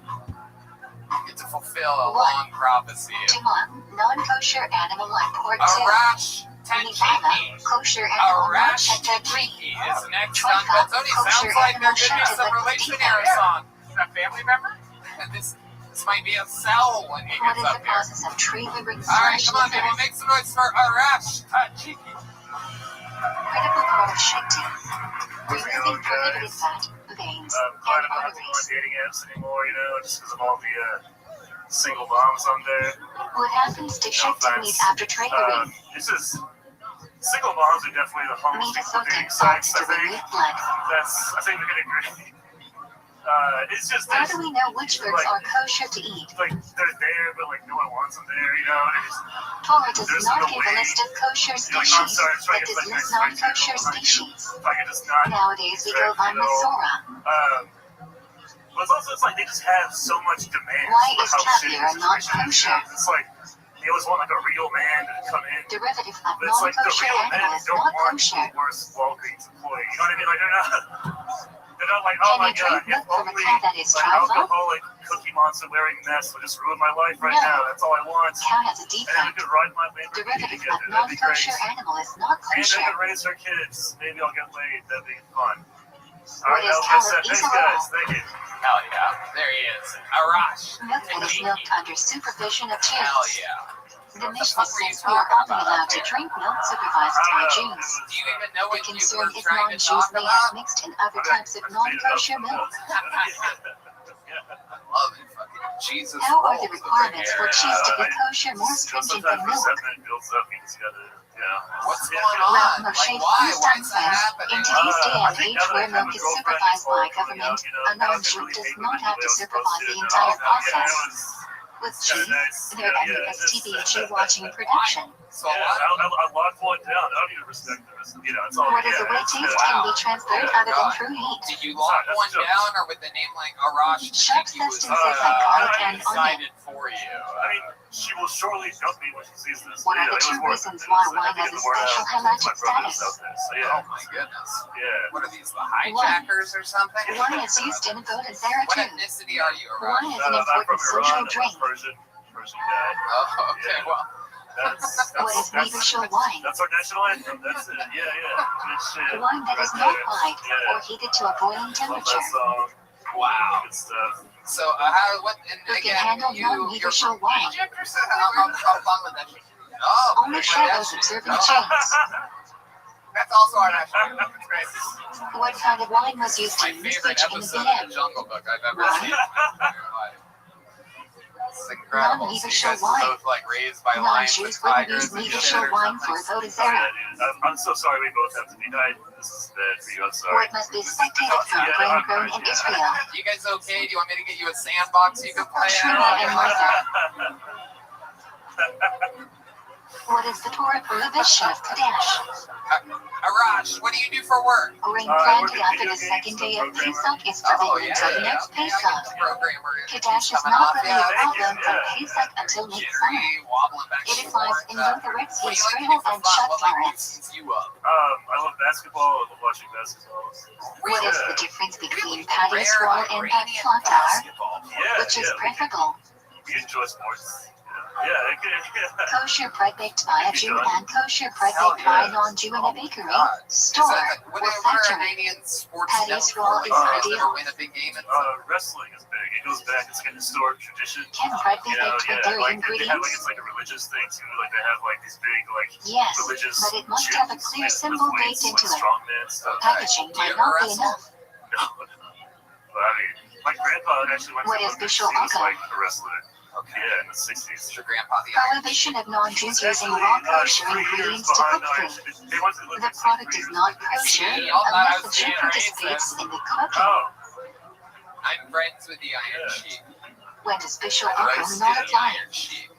Speaker 3: You get to fulfill a
Speaker 2: What?
Speaker 3: long prophecy.
Speaker 2: Timon, non-kosher animal like pork
Speaker 3: A
Speaker 2: too.
Speaker 3: rash
Speaker 2: Nivana,
Speaker 3: tachiki.
Speaker 2: kosher
Speaker 3: A
Speaker 2: animal not
Speaker 3: rash
Speaker 2: tachiki.
Speaker 3: tachiki is next
Speaker 2: Troika,
Speaker 3: on Benzoni.
Speaker 2: kosher
Speaker 3: Sounds like there
Speaker 2: animal
Speaker 3: could be
Speaker 2: shunted
Speaker 3: some
Speaker 2: like
Speaker 3: relation
Speaker 2: Latino.
Speaker 3: here, son. Is that family member? And this might be a cell when he
Speaker 2: What
Speaker 3: gets
Speaker 2: is the
Speaker 3: up here.
Speaker 2: process of tree ribbon
Speaker 3: All right,
Speaker 2: slash
Speaker 3: come on, baby, make some noise for a rash tachiki.
Speaker 2: Critical part of shakti. Removing prohibited fat, veins,
Speaker 5: I'm glad
Speaker 2: and
Speaker 5: I'm not on
Speaker 2: arteries.
Speaker 5: dating apps anymore, you know, just because of all the single moms on there.
Speaker 2: What happens to shakti meat after tree ribbon?
Speaker 5: This is single moms are definitely the
Speaker 2: Meat
Speaker 5: host
Speaker 2: is
Speaker 5: for
Speaker 2: soaked in
Speaker 5: dating
Speaker 2: salt
Speaker 5: sites.
Speaker 2: to remove blood.
Speaker 5: I think we're gonna agree. It's just
Speaker 2: How do we know which foods are kosher to eat?
Speaker 5: like they're there, but like no one wants them there. You know,
Speaker 2: Torah does
Speaker 5: There's
Speaker 2: not
Speaker 5: no
Speaker 2: give
Speaker 5: way.
Speaker 2: a list of kosher
Speaker 5: You're like, I'm
Speaker 2: species,
Speaker 5: sorry, I'm trying
Speaker 2: but
Speaker 5: to
Speaker 2: does
Speaker 5: get
Speaker 2: list
Speaker 5: like
Speaker 2: non-kosher species.
Speaker 5: If I could just not.
Speaker 2: Nowadays we go by Masorah.
Speaker 5: But it's like they just have so much demand.
Speaker 2: Why
Speaker 5: for
Speaker 2: is
Speaker 5: how shitty
Speaker 2: caviar
Speaker 5: the
Speaker 2: not
Speaker 5: situation is.
Speaker 2: kosher?
Speaker 5: It's like they always want like a real man to come in.
Speaker 2: Derivative of
Speaker 5: But it's like the
Speaker 2: non-kosher
Speaker 5: real men
Speaker 2: animal is
Speaker 5: don't
Speaker 2: not
Speaker 5: want
Speaker 2: kosher.
Speaker 5: the worst Walgreens employee. You know what I mean? Like they're not like, oh
Speaker 2: Can
Speaker 5: my
Speaker 2: you drink
Speaker 5: god, if
Speaker 2: milk from a
Speaker 5: only
Speaker 2: cow that is
Speaker 5: an
Speaker 2: trifle?
Speaker 5: alcoholic Cookie Monster wearing mess would just ruin my life right
Speaker 2: No.
Speaker 5: now. That's all I want.
Speaker 2: Cow has a
Speaker 5: And then we
Speaker 2: defect.
Speaker 5: could ride my Lamborghini
Speaker 2: Derivative
Speaker 5: together.
Speaker 2: of
Speaker 5: That'd be great.
Speaker 2: non-kosher animal is not
Speaker 5: And I
Speaker 2: kosher.
Speaker 5: could raise her kids. Maybe I'll get laid. That'd be fun.
Speaker 2: What is
Speaker 5: that's
Speaker 2: Caleb
Speaker 5: it. Thanks,
Speaker 2: Israel?
Speaker 5: guys. Thank you.
Speaker 3: Hell yeah. There he is. Arash.
Speaker 2: Milk that is milked under supervision of
Speaker 3: Hell
Speaker 2: Jews.
Speaker 3: yeah.
Speaker 2: The Mishnah says we are only allowed to drink milk supervised by Jews.
Speaker 3: Do you even know
Speaker 2: The
Speaker 3: what you
Speaker 2: concern
Speaker 3: were
Speaker 2: is
Speaker 3: trying to
Speaker 2: non-Jews
Speaker 3: talk
Speaker 2: may
Speaker 3: about?
Speaker 2: have mixed in other types of non-kosher milk.
Speaker 3: I love it. Fucking Jesus.
Speaker 2: How are the
Speaker 3: rolls over
Speaker 2: requirements for
Speaker 3: here.
Speaker 2: cheese to be kosher more stringent than
Speaker 5: Sometimes
Speaker 2: milk?
Speaker 5: resentment builds up. You just gotta,
Speaker 3: What's
Speaker 5: Yeah.
Speaker 3: going
Speaker 2: Well,
Speaker 3: on?
Speaker 2: Moshe
Speaker 3: Like, why? Why
Speaker 2: Feinstein
Speaker 3: is that
Speaker 2: says,
Speaker 3: happening?
Speaker 2: in today's day
Speaker 5: I
Speaker 2: and
Speaker 5: think
Speaker 2: age
Speaker 5: now that
Speaker 2: where
Speaker 5: I have
Speaker 2: milk
Speaker 5: a
Speaker 2: is
Speaker 5: girlfriend
Speaker 2: supervised by
Speaker 5: coming out,
Speaker 2: government,
Speaker 5: I
Speaker 2: a
Speaker 5: don't
Speaker 2: non-Jew
Speaker 5: really
Speaker 2: does
Speaker 5: hate
Speaker 2: not
Speaker 5: me
Speaker 2: have
Speaker 5: the
Speaker 2: to
Speaker 5: way I'm
Speaker 2: supervise
Speaker 5: supposed
Speaker 2: the
Speaker 5: to.
Speaker 2: entire
Speaker 5: Yeah,
Speaker 2: process.
Speaker 5: it was
Speaker 2: With
Speaker 5: kinda
Speaker 2: cheese,
Speaker 5: nice.
Speaker 2: there ended as TBG watching production.
Speaker 3: So
Speaker 5: Yeah, I locked one down. I don't even respect the rest. It's all.
Speaker 2: What is
Speaker 5: yeah,
Speaker 2: a way
Speaker 5: it's,
Speaker 2: taste
Speaker 3: wow.
Speaker 2: can be transferred
Speaker 3: Oh,
Speaker 2: other than
Speaker 3: God.
Speaker 2: through heat.
Speaker 3: Did you lock
Speaker 5: That's
Speaker 3: one
Speaker 5: jokes.
Speaker 3: down, or with the name like Arash?
Speaker 2: Sharp
Speaker 3: he was
Speaker 2: substances like garlic and onion.
Speaker 3: decided for you?
Speaker 5: I mean, she will surely dump me when she sees this.
Speaker 2: What are the
Speaker 5: it was
Speaker 2: two
Speaker 5: worth
Speaker 2: reasons
Speaker 5: it.
Speaker 2: why
Speaker 5: I
Speaker 2: wine
Speaker 5: had to
Speaker 2: has
Speaker 5: get
Speaker 2: a
Speaker 5: the word out.
Speaker 2: special
Speaker 5: My
Speaker 2: halachic
Speaker 5: brother was
Speaker 2: status?
Speaker 5: out there, so
Speaker 3: Oh my goodness.
Speaker 5: yeah.
Speaker 3: What are these, the hijackers or something?
Speaker 2: Wine is used in Avodah
Speaker 3: What
Speaker 2: too.
Speaker 3: ethnicity are you,
Speaker 2: Wine
Speaker 3: Arash?
Speaker 2: is an
Speaker 5: I'm from
Speaker 2: important social
Speaker 5: Iran. I'm a
Speaker 2: drink.
Speaker 5: Persian guy.
Speaker 3: Oh, okay, well.
Speaker 2: What is Negershel wine?
Speaker 5: That's our national anthem. That's it. Yeah. Good shit.
Speaker 2: Wine that is
Speaker 5: Right
Speaker 2: not
Speaker 5: there.
Speaker 2: light or heated to a boiling
Speaker 5: Love
Speaker 2: temperature.
Speaker 5: that song.
Speaker 3: Wow.
Speaker 5: Good stuff.
Speaker 3: So, what, and
Speaker 2: Who can
Speaker 3: again,
Speaker 2: handle
Speaker 3: you're
Speaker 2: non-Negershel
Speaker 3: from
Speaker 2: wine?
Speaker 3: Egypt or something? How fun with that shit? Oh,
Speaker 2: Only
Speaker 3: Bangladesh.
Speaker 2: shadows observing
Speaker 3: Oh,
Speaker 2: chains.
Speaker 3: That's also our national anthem. It's great.
Speaker 2: What kind of wine was used
Speaker 3: My
Speaker 2: in
Speaker 3: favorite
Speaker 2: research in the
Speaker 3: episode of
Speaker 2: VM?
Speaker 3: The Jungle Book I've ever
Speaker 2: Wine?
Speaker 3: seen. It's incredible. So you
Speaker 2: Non-Negershel
Speaker 3: guys were
Speaker 2: wine.
Speaker 3: both like raised by lions and
Speaker 2: Non-Jews wouldn't
Speaker 3: tigers
Speaker 2: use
Speaker 3: and shit
Speaker 2: Negershel
Speaker 3: or
Speaker 2: wine for
Speaker 3: something.
Speaker 2: Avodah Zarah.
Speaker 5: I'm so sorry we both have to be died. This is bad for you. I'm sorry.
Speaker 2: What must be spectated from grain grown in Israel?
Speaker 3: You guys okay? Do you want me to get you a sandbox you can play
Speaker 2: Trina and
Speaker 3: in?
Speaker 2: Martha. What is the Torah prohibition of Kadesh?
Speaker 3: Arash, what do you do for work?
Speaker 2: Grain planted after the second day of Pesach is forbidden until the next Pesach. Kadesh is not really a problem from Pesach until midsummer. It applies in both Eretz Yisrael and Shabbat.
Speaker 5: I love basketball. I love watching basketball.
Speaker 2: What is the difference between Paddy Swirl and Backflatar? Which is preferable?
Speaker 5: We enjoy sports. Yeah.
Speaker 2: Kosher bread baked by a Jew and kosher bread baked by a non-Jew in a bakery, store, or factory. Paddy Swirl is ideal.
Speaker 5: Wrestling is big. It goes back. It's like a historic tradition.
Speaker 2: Can bread be baked with dairy
Speaker 5: They have
Speaker 2: ingredients?
Speaker 5: it's like a religious thing too. Like they have like these big
Speaker 2: Yes,
Speaker 5: religious.
Speaker 2: but it must have a
Speaker 5: gyms
Speaker 2: clear
Speaker 5: with
Speaker 2: symbol
Speaker 5: weights,
Speaker 2: baked into
Speaker 5: like
Speaker 2: it.
Speaker 5: strongman stuff.
Speaker 2: Packaging might not be enough.
Speaker 5: No. But I mean, my grandpa actually went
Speaker 2: What
Speaker 5: to
Speaker 2: is
Speaker 5: Olympics.
Speaker 2: Bishul
Speaker 5: He was
Speaker 2: Aka?
Speaker 5: like a wrestler. Yeah, in the 60s.
Speaker 3: Your grandpa, the Iron
Speaker 2: Prohibition of non-Jews using raw kosher ingredients to cook food. The product is not kosher unless the Jew participates in the cooking.
Speaker 5: Oh,
Speaker 3: I'm friends with the Iron Sheik.
Speaker 2: When does Bishul
Speaker 3: Roasted
Speaker 2: Aka not apply?
Speaker 3: Iron Sheik.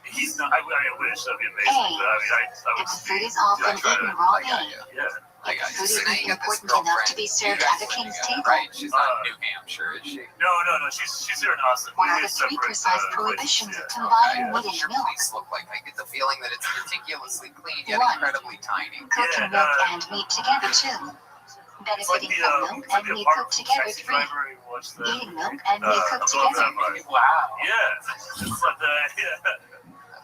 Speaker 5: he's not. I wish that'd be amazing.
Speaker 2: Hey,
Speaker 5: But I mean, I
Speaker 2: If
Speaker 5: would
Speaker 2: the food is often eaten raw
Speaker 3: I got
Speaker 2: bean,
Speaker 3: you.
Speaker 5: Yeah.
Speaker 3: I
Speaker 2: if
Speaker 3: got
Speaker 2: the
Speaker 3: you.
Speaker 2: food
Speaker 3: So now
Speaker 2: isn't
Speaker 3: you got this
Speaker 2: important enough
Speaker 3: girlfriend.
Speaker 2: to be served
Speaker 3: You
Speaker 2: at
Speaker 3: guys
Speaker 2: the
Speaker 3: live
Speaker 2: king's
Speaker 3: together,
Speaker 2: table,
Speaker 3: right? She's not in New Hampshire, is she?
Speaker 5: No. She's here in Austin.
Speaker 2: what
Speaker 5: We
Speaker 2: are the
Speaker 5: live
Speaker 2: three
Speaker 5: separate,
Speaker 2: precise
Speaker 5: places,
Speaker 2: prohibitions of
Speaker 5: yeah.
Speaker 2: combining
Speaker 3: What
Speaker 2: meat
Speaker 3: does
Speaker 2: and
Speaker 3: your
Speaker 2: milk?
Speaker 3: place look like? I get the feeling that it's meticulously clean yet
Speaker 2: One.
Speaker 3: incredibly tiny.
Speaker 2: Cooking milk and meat together too.
Speaker 5: It's like
Speaker 2: Benefiting
Speaker 5: the
Speaker 2: from milk and meat cooked together
Speaker 5: taxi
Speaker 2: 3.
Speaker 5: driver who watched the.
Speaker 2: Eating milk and meat cooked
Speaker 5: above
Speaker 2: together.
Speaker 5: that,
Speaker 3: Wow.
Speaker 5: Yeah. It's like that. Yeah.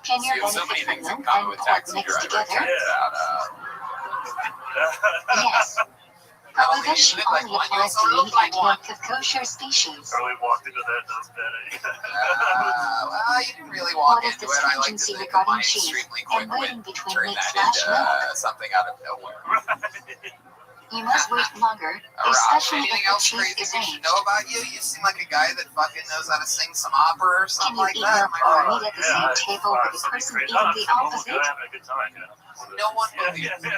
Speaker 2: Can you
Speaker 3: You have so many
Speaker 2: benefit
Speaker 3: things
Speaker 2: from
Speaker 3: in
Speaker 2: milk
Speaker 3: common
Speaker 2: and
Speaker 3: with
Speaker 2: pork
Speaker 3: taxi
Speaker 2: mixed
Speaker 3: driver.
Speaker 2: together? Yes. Prohibition
Speaker 3: Not
Speaker 2: only
Speaker 3: only
Speaker 2: applies to
Speaker 3: you look
Speaker 2: meat
Speaker 3: like
Speaker 2: and
Speaker 3: one.
Speaker 2: milk of kosher species.
Speaker 5: Early walked into that. That was bad.
Speaker 3: Well, you didn't really walk
Speaker 2: What is
Speaker 3: into
Speaker 2: the
Speaker 3: it. I like to
Speaker 2: stringency
Speaker 3: think of
Speaker 2: regarding
Speaker 3: my
Speaker 2: cheese
Speaker 3: extremely
Speaker 2: and
Speaker 3: quick
Speaker 2: waiting
Speaker 3: wit.
Speaker 2: between
Speaker 3: Turn
Speaker 2: meat
Speaker 3: that
Speaker 2: slash
Speaker 3: into
Speaker 2: milk?
Speaker 3: something out of nowhere.
Speaker 2: You must wait longer,
Speaker 3: Arash,
Speaker 2: especially
Speaker 3: anything
Speaker 2: if the
Speaker 3: else
Speaker 2: cheese
Speaker 3: crazy
Speaker 2: is
Speaker 3: we should
Speaker 2: aged.
Speaker 3: know about you? You seem like a guy that fucking knows how to sing some opera or
Speaker 2: Can
Speaker 3: something
Speaker 2: you
Speaker 3: like
Speaker 2: eat
Speaker 3: that.
Speaker 2: milk
Speaker 3: Am I
Speaker 2: or
Speaker 3: right?
Speaker 2: meat at the same table with the person eating the opposite?
Speaker 5: Having a good time,
Speaker 3: No one believes.
Speaker 2: If you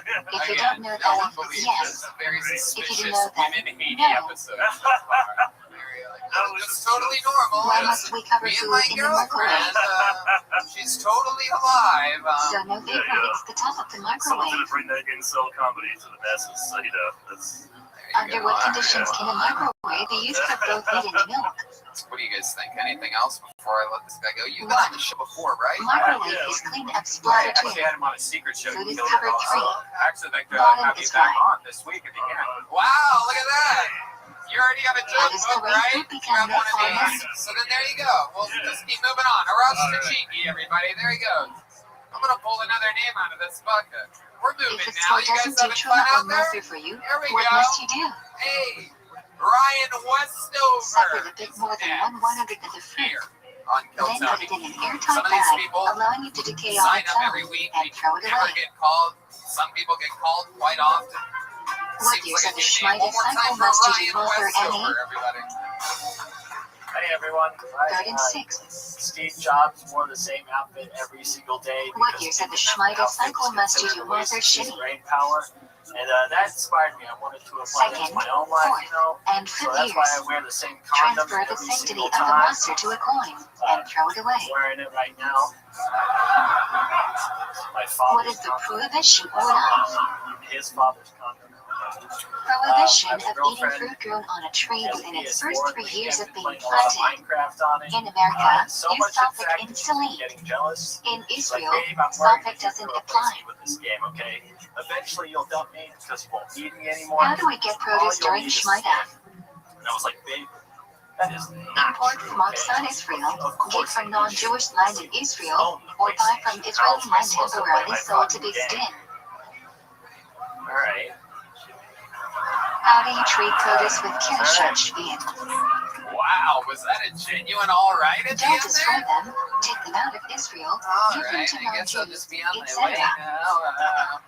Speaker 3: Again,
Speaker 2: don't know
Speaker 3: no one
Speaker 2: that,
Speaker 3: believes
Speaker 2: yes.
Speaker 3: this. Very
Speaker 2: If you
Speaker 3: suspicious
Speaker 2: know that,
Speaker 3: women in Haiti
Speaker 2: no.
Speaker 3: episode so far. Very It's totally normal.
Speaker 2: Why must we cover
Speaker 3: Me and
Speaker 2: food
Speaker 3: my
Speaker 2: in the microwave?
Speaker 3: girlfriend, she's totally alive.
Speaker 2: So no vapor hits the top of the
Speaker 5: Someone
Speaker 2: microwave.
Speaker 5: did bring that incel comedy to the masses, so that's.
Speaker 2: Under what conditions can a microwave be used for both meat and milk?
Speaker 3: What do you guys think? Anything else before I let this guy go? You've been on the show before, right?
Speaker 2: Microwave is cleaned up splatter too.
Speaker 5: Actually, I had him on a secret show.
Speaker 2: Food is
Speaker 5: Killed
Speaker 2: covered
Speaker 5: it
Speaker 2: three.
Speaker 5: also. Actually, I'd like to
Speaker 2: Bottom
Speaker 5: have you
Speaker 2: is
Speaker 5: back
Speaker 2: fine.
Speaker 5: on this week if you can.
Speaker 3: Wow, look at that. You already got a
Speaker 2: How
Speaker 3: joke
Speaker 2: does the
Speaker 3: book,
Speaker 2: rain
Speaker 3: right?
Speaker 2: food
Speaker 3: You
Speaker 2: become
Speaker 3: got one of
Speaker 2: milk
Speaker 3: these. So then there you go. We'll just keep moving on. Rostream, everybody. There he goes. I'm going to pull another name out of this bucket. We're moving
Speaker 2: If a
Speaker 3: now.
Speaker 2: store
Speaker 3: You guys
Speaker 2: doesn't do
Speaker 3: having
Speaker 2: trauma
Speaker 3: fun out
Speaker 2: or
Speaker 3: there?
Speaker 2: murder for you,
Speaker 3: Here we
Speaker 2: what
Speaker 3: go.
Speaker 2: must you do?
Speaker 3: Hey, Ryan Westover.
Speaker 2: Separate a bit more than
Speaker 3: Yeah.
Speaker 2: 1/100th of the fruit.
Speaker 3: Here on Kill
Speaker 2: Then put
Speaker 3: Tony.
Speaker 2: it in an
Speaker 3: Some
Speaker 2: airtight
Speaker 3: of these
Speaker 2: bag,
Speaker 3: people
Speaker 2: allowing it to decay on
Speaker 3: Sign
Speaker 2: its
Speaker 3: up every
Speaker 2: own,
Speaker 3: week.
Speaker 2: and throw it
Speaker 3: Never
Speaker 2: away.
Speaker 3: get called. Some people get called quite often.
Speaker 2: What
Speaker 3: Seems
Speaker 2: use
Speaker 3: like
Speaker 2: of
Speaker 3: a
Speaker 2: the
Speaker 3: new name. One
Speaker 2: Schmeider
Speaker 3: more
Speaker 2: cycle
Speaker 3: time for
Speaker 2: must you
Speaker 3: Ryan
Speaker 2: do, author Annie?
Speaker 3: Westover, everybody.
Speaker 5: Hey everyone.
Speaker 2: Third and 6.
Speaker 5: Steve Jobs wore the same outfit every single day.
Speaker 2: What
Speaker 5: because
Speaker 2: use
Speaker 5: he
Speaker 2: of the
Speaker 5: didn't have
Speaker 2: Schmeider
Speaker 5: outfits
Speaker 2: cycle must you
Speaker 5: considered
Speaker 2: do,
Speaker 5: to waste
Speaker 2: author
Speaker 5: his
Speaker 2: Shitty?
Speaker 5: brain power. And that inspired me. I wanted to apply that to
Speaker 2: Second,
Speaker 5: my own life,
Speaker 2: fourth,
Speaker 5: you know.
Speaker 2: and
Speaker 5: So
Speaker 2: 5th
Speaker 5: that's why I
Speaker 2: years.
Speaker 5: wear the same condom
Speaker 2: Transfer the
Speaker 5: every
Speaker 2: sanctity
Speaker 5: single
Speaker 2: of a
Speaker 5: time.
Speaker 2: monster to a coin, and throw it away.
Speaker 5: I'm wearing it right now. My
Speaker 2: What
Speaker 5: father's
Speaker 2: is the
Speaker 5: condom.
Speaker 2: prohibition or not?
Speaker 5: His father's condom.
Speaker 2: Prohibition
Speaker 5: My
Speaker 2: of eating
Speaker 5: girlfriend
Speaker 2: fruit grown on a tree
Speaker 5: has
Speaker 2: within
Speaker 5: a
Speaker 2: its
Speaker 5: PS4
Speaker 2: first 3
Speaker 5: and
Speaker 2: years
Speaker 5: we've
Speaker 2: of
Speaker 5: been
Speaker 2: being
Speaker 5: playing a lot of
Speaker 2: planted.
Speaker 5: Minecraft on it.
Speaker 2: In America,
Speaker 5: So
Speaker 2: use
Speaker 5: much in
Speaker 2: Sophic
Speaker 5: fact,
Speaker 2: insulin.
Speaker 5: getting jealous.
Speaker 2: In
Speaker 5: He's like,
Speaker 2: Israel,
Speaker 5: babe, I'm worried
Speaker 2: Sophic
Speaker 5: that you're
Speaker 2: doesn't
Speaker 5: gonna replace
Speaker 2: apply.
Speaker 5: me with this game, okay? Eventually you'll dump me because you won't need me anymore.
Speaker 2: How do we get produce
Speaker 5: All you'll
Speaker 2: during
Speaker 5: need is
Speaker 2: Shmita?
Speaker 5: skin. And I was like, babe, that is not
Speaker 2: Import
Speaker 5: true,
Speaker 2: from
Speaker 5: okay?
Speaker 2: outside Israel,
Speaker 5: Of
Speaker 2: get
Speaker 5: course
Speaker 2: from
Speaker 5: I
Speaker 2: non-Jewish land in Israel, or buy from Israeli land temporarily sold to Big Skin.
Speaker 5: Alright.
Speaker 2: How do you treat produce with Kirschenstein?
Speaker 3: Wow, was that a genuine all right at the
Speaker 2: Don't
Speaker 3: end
Speaker 2: destroy
Speaker 3: there?
Speaker 2: them, take them out of Israel,
Speaker 3: All
Speaker 2: give them
Speaker 3: right,
Speaker 2: to
Speaker 3: I guess I'll
Speaker 2: non-Jews,
Speaker 3: just be on my
Speaker 2: etc.
Speaker 3: way now.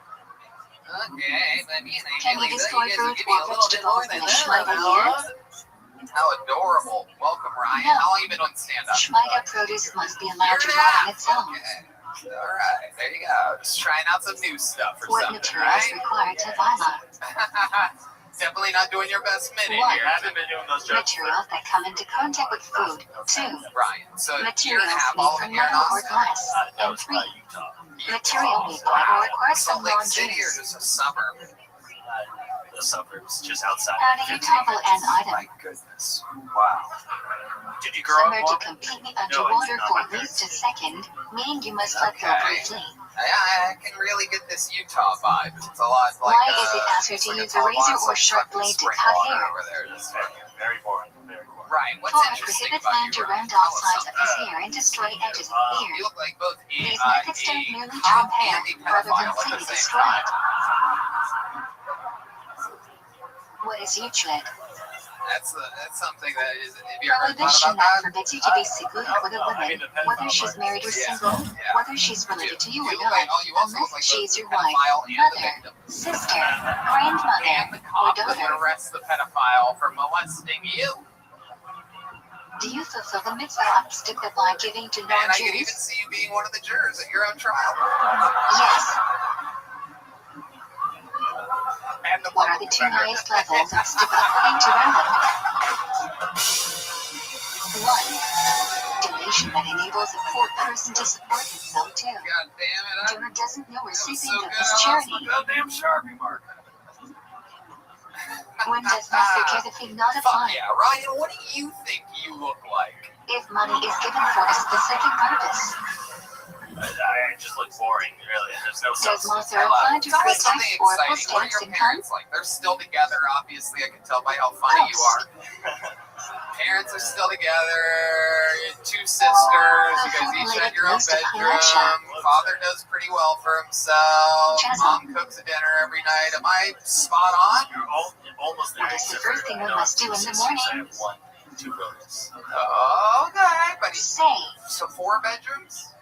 Speaker 3: Okay, but
Speaker 2: Can you destroy
Speaker 3: guys
Speaker 2: fruit
Speaker 3: give me a
Speaker 2: or
Speaker 3: little bit more
Speaker 2: vegetables
Speaker 3: than
Speaker 2: in a
Speaker 3: that,
Speaker 2: Shmita
Speaker 3: huh?
Speaker 2: year?
Speaker 3: How adorable. Welcome, Ryan.
Speaker 2: No.
Speaker 3: How long you been on stand-up?
Speaker 2: Shmita produce must be allowed to
Speaker 3: Year and a
Speaker 2: rot
Speaker 3: half.
Speaker 2: on its own.
Speaker 3: Okay. All right, there you go. Just trying out some new stuff or
Speaker 2: What
Speaker 3: something,
Speaker 2: materials
Speaker 3: right?
Speaker 2: require Tavila?
Speaker 3: Definitely not doing your best minute
Speaker 2: One.
Speaker 3: here.
Speaker 5: I haven't been doing those jokes.
Speaker 2: Materials that come into contact with food. 2.
Speaker 3: Ryan, so year and a
Speaker 2: Materials
Speaker 3: half,
Speaker 2: made
Speaker 3: all of
Speaker 2: from
Speaker 3: it here in
Speaker 2: metal or
Speaker 3: Austin?
Speaker 2: glass.
Speaker 5: That
Speaker 2: And
Speaker 5: was
Speaker 2: 3.
Speaker 5: Utah.
Speaker 2: Material made by or acquired
Speaker 3: Salt
Speaker 2: from
Speaker 3: Lake City or
Speaker 2: non-Jews.
Speaker 3: just a suburb?
Speaker 5: The suburbs, just outside.
Speaker 2: How do you toggle an item?
Speaker 3: My goodness. Wow.
Speaker 5: Did you grow up
Speaker 2: Submerge it
Speaker 5: on?
Speaker 2: completely underwater for at least a second, meaning you must let go
Speaker 3: Okay.
Speaker 2: briefly.
Speaker 3: I can really get this Utah vibe. It's a lot like.
Speaker 2: Why is it better
Speaker 3: it's
Speaker 2: to
Speaker 3: like
Speaker 2: use a razor
Speaker 3: Colorado,
Speaker 2: or sharp
Speaker 3: fucking
Speaker 2: blade to
Speaker 3: spring
Speaker 2: cut
Speaker 3: water
Speaker 2: hair?
Speaker 3: over there. Just
Speaker 5: Very boring. Very boring.
Speaker 3: right. What's
Speaker 2: 4.
Speaker 3: interesting
Speaker 2: Prohibits
Speaker 3: about
Speaker 2: man
Speaker 3: you,
Speaker 2: to
Speaker 3: Ryan?
Speaker 2: round
Speaker 3: Tell
Speaker 2: off
Speaker 3: us
Speaker 2: sides of his
Speaker 3: something.
Speaker 2: hair and destroy edges of
Speaker 3: You
Speaker 2: beard.
Speaker 3: look like both
Speaker 2: These
Speaker 3: a
Speaker 2: methods don't merely
Speaker 3: cop
Speaker 2: trim hair,
Speaker 3: and a
Speaker 2: rather than
Speaker 3: pedophile at
Speaker 2: simply
Speaker 3: the same
Speaker 2: destroy
Speaker 3: time.
Speaker 2: it. What is Uchlet?
Speaker 3: That's something that is. Have you ever thought
Speaker 2: Prohibition
Speaker 3: about
Speaker 2: that
Speaker 3: that?
Speaker 2: forbids you to be secluded with a woman, whether she's married or single, whether she's related to you or
Speaker 3: You look like,
Speaker 2: not,
Speaker 3: you also look
Speaker 2: unless
Speaker 3: like
Speaker 2: she's
Speaker 3: both
Speaker 2: your
Speaker 3: the
Speaker 2: wife,
Speaker 3: pedophile and the
Speaker 2: mother,
Speaker 3: victim.
Speaker 2: sister,
Speaker 3: And
Speaker 2: grandmother,
Speaker 3: the
Speaker 2: or
Speaker 3: cop that would
Speaker 2: daughter.
Speaker 3: arrest the pedophile for molesting you.
Speaker 2: Do you fulfill the mitzvah of stick by giving to
Speaker 3: And I could even
Speaker 2: non-Jews?
Speaker 3: see you being one of the jurors at your own trial.
Speaker 2: Yes.
Speaker 3: And the
Speaker 2: What are the 2 highest levels of stick according to Rambam? 1. Donation that enables a poor person to support himself too.
Speaker 3: God damn it!
Speaker 2: Donor doesn't know
Speaker 3: That was so
Speaker 2: recipient
Speaker 3: good.
Speaker 2: of his
Speaker 3: I lost
Speaker 2: charity.
Speaker 3: my goddamn Sharpie marker.
Speaker 2: When does Master Kedafig not
Speaker 3: Fuck
Speaker 2: apply?
Speaker 3: yeah, Ryan. What do you think you look like?
Speaker 2: If money is given for a specific purpose.
Speaker 5: I just look boring, really. There's no
Speaker 2: Does
Speaker 5: substance.
Speaker 2: Master apply to
Speaker 3: Tell
Speaker 2: free
Speaker 3: us something
Speaker 2: tax for
Speaker 3: exciting. What are
Speaker 2: post-tax
Speaker 3: your
Speaker 2: income?
Speaker 3: parents like? They're still together, obviously. I can tell by how funny you are. Parents are still together. You have 2 sisters. You guys each have your own bedroom. Father does pretty well for himself. Mom cooks a dinner every night. Am I spot on?
Speaker 5: You're almost there.
Speaker 2: What is the
Speaker 5: except
Speaker 2: first
Speaker 5: for
Speaker 2: thing one must do in the
Speaker 5: sisters.
Speaker 2: morning?
Speaker 5: I have 2 brothers.
Speaker 3: Okay, but
Speaker 2: Say,
Speaker 3: so 4 bedrooms?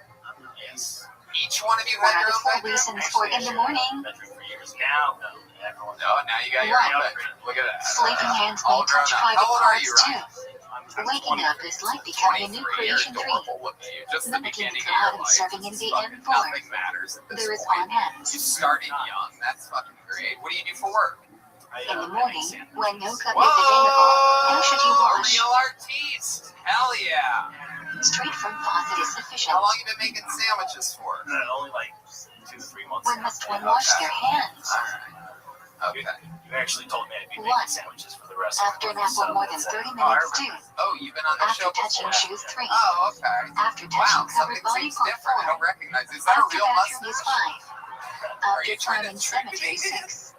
Speaker 5: Yes.
Speaker 3: Each one of you
Speaker 2: what
Speaker 3: had
Speaker 2: are
Speaker 3: your
Speaker 2: the
Speaker 3: own
Speaker 2: 4
Speaker 3: bedroom?
Speaker 2: reasons for in the morning?
Speaker 5: Bedroom for years now. No, everyone.
Speaker 3: No, now you got your own
Speaker 2: What?
Speaker 3: bedroom. Look at that.
Speaker 2: Sleeping hands
Speaker 3: All
Speaker 2: may touch
Speaker 3: grown up.
Speaker 2: private
Speaker 3: How old are
Speaker 2: parts
Speaker 3: you,
Speaker 2: too.
Speaker 3: Ryan?
Speaker 2: Waking up is like becoming a new
Speaker 3: 23. You're
Speaker 2: creation 3.
Speaker 3: adorable. Look at you. Just the
Speaker 2: Mimicking
Speaker 3: beginning
Speaker 2: God
Speaker 3: of
Speaker 2: and
Speaker 3: your life.
Speaker 2: serving in
Speaker 3: It's
Speaker 2: the
Speaker 3: fucking
Speaker 2: M4.
Speaker 3: nothing matters at this
Speaker 2: There is
Speaker 3: point.
Speaker 2: on hands.
Speaker 3: You started young. That's fucking great. What do you do for work?
Speaker 2: In the morning, when no cup is available, how should you wash?
Speaker 3: Real artiste. Hell yeah.
Speaker 2: Straight from faucet is sufficient.
Speaker 3: How long you been making sandwiches for?
Speaker 5: Only like 2 to 3 months.
Speaker 2: When must one wash their hands?
Speaker 3: Okay.
Speaker 5: You actually told me I'd be
Speaker 2: One.
Speaker 5: making sandwiches for the rest
Speaker 2: After
Speaker 5: of
Speaker 2: an apple more than 30 minutes, 2.
Speaker 3: Oh, you've been on the
Speaker 2: After
Speaker 3: show
Speaker 2: touching
Speaker 3: before.
Speaker 2: shoes, 3.
Speaker 3: Oh, okay.
Speaker 2: After
Speaker 3: Wow,
Speaker 2: touching covered
Speaker 3: something
Speaker 2: body
Speaker 3: seems
Speaker 2: part,
Speaker 3: different. I
Speaker 2: 4.
Speaker 3: don't recognize. Is that a
Speaker 2: After
Speaker 3: real
Speaker 2: bathroom is
Speaker 3: mustache?
Speaker 2: 5.
Speaker 3: Are
Speaker 2: After
Speaker 3: you trying to
Speaker 2: climbing
Speaker 3: trick
Speaker 2: cemetery,
Speaker 3: me?
Speaker 2: 6.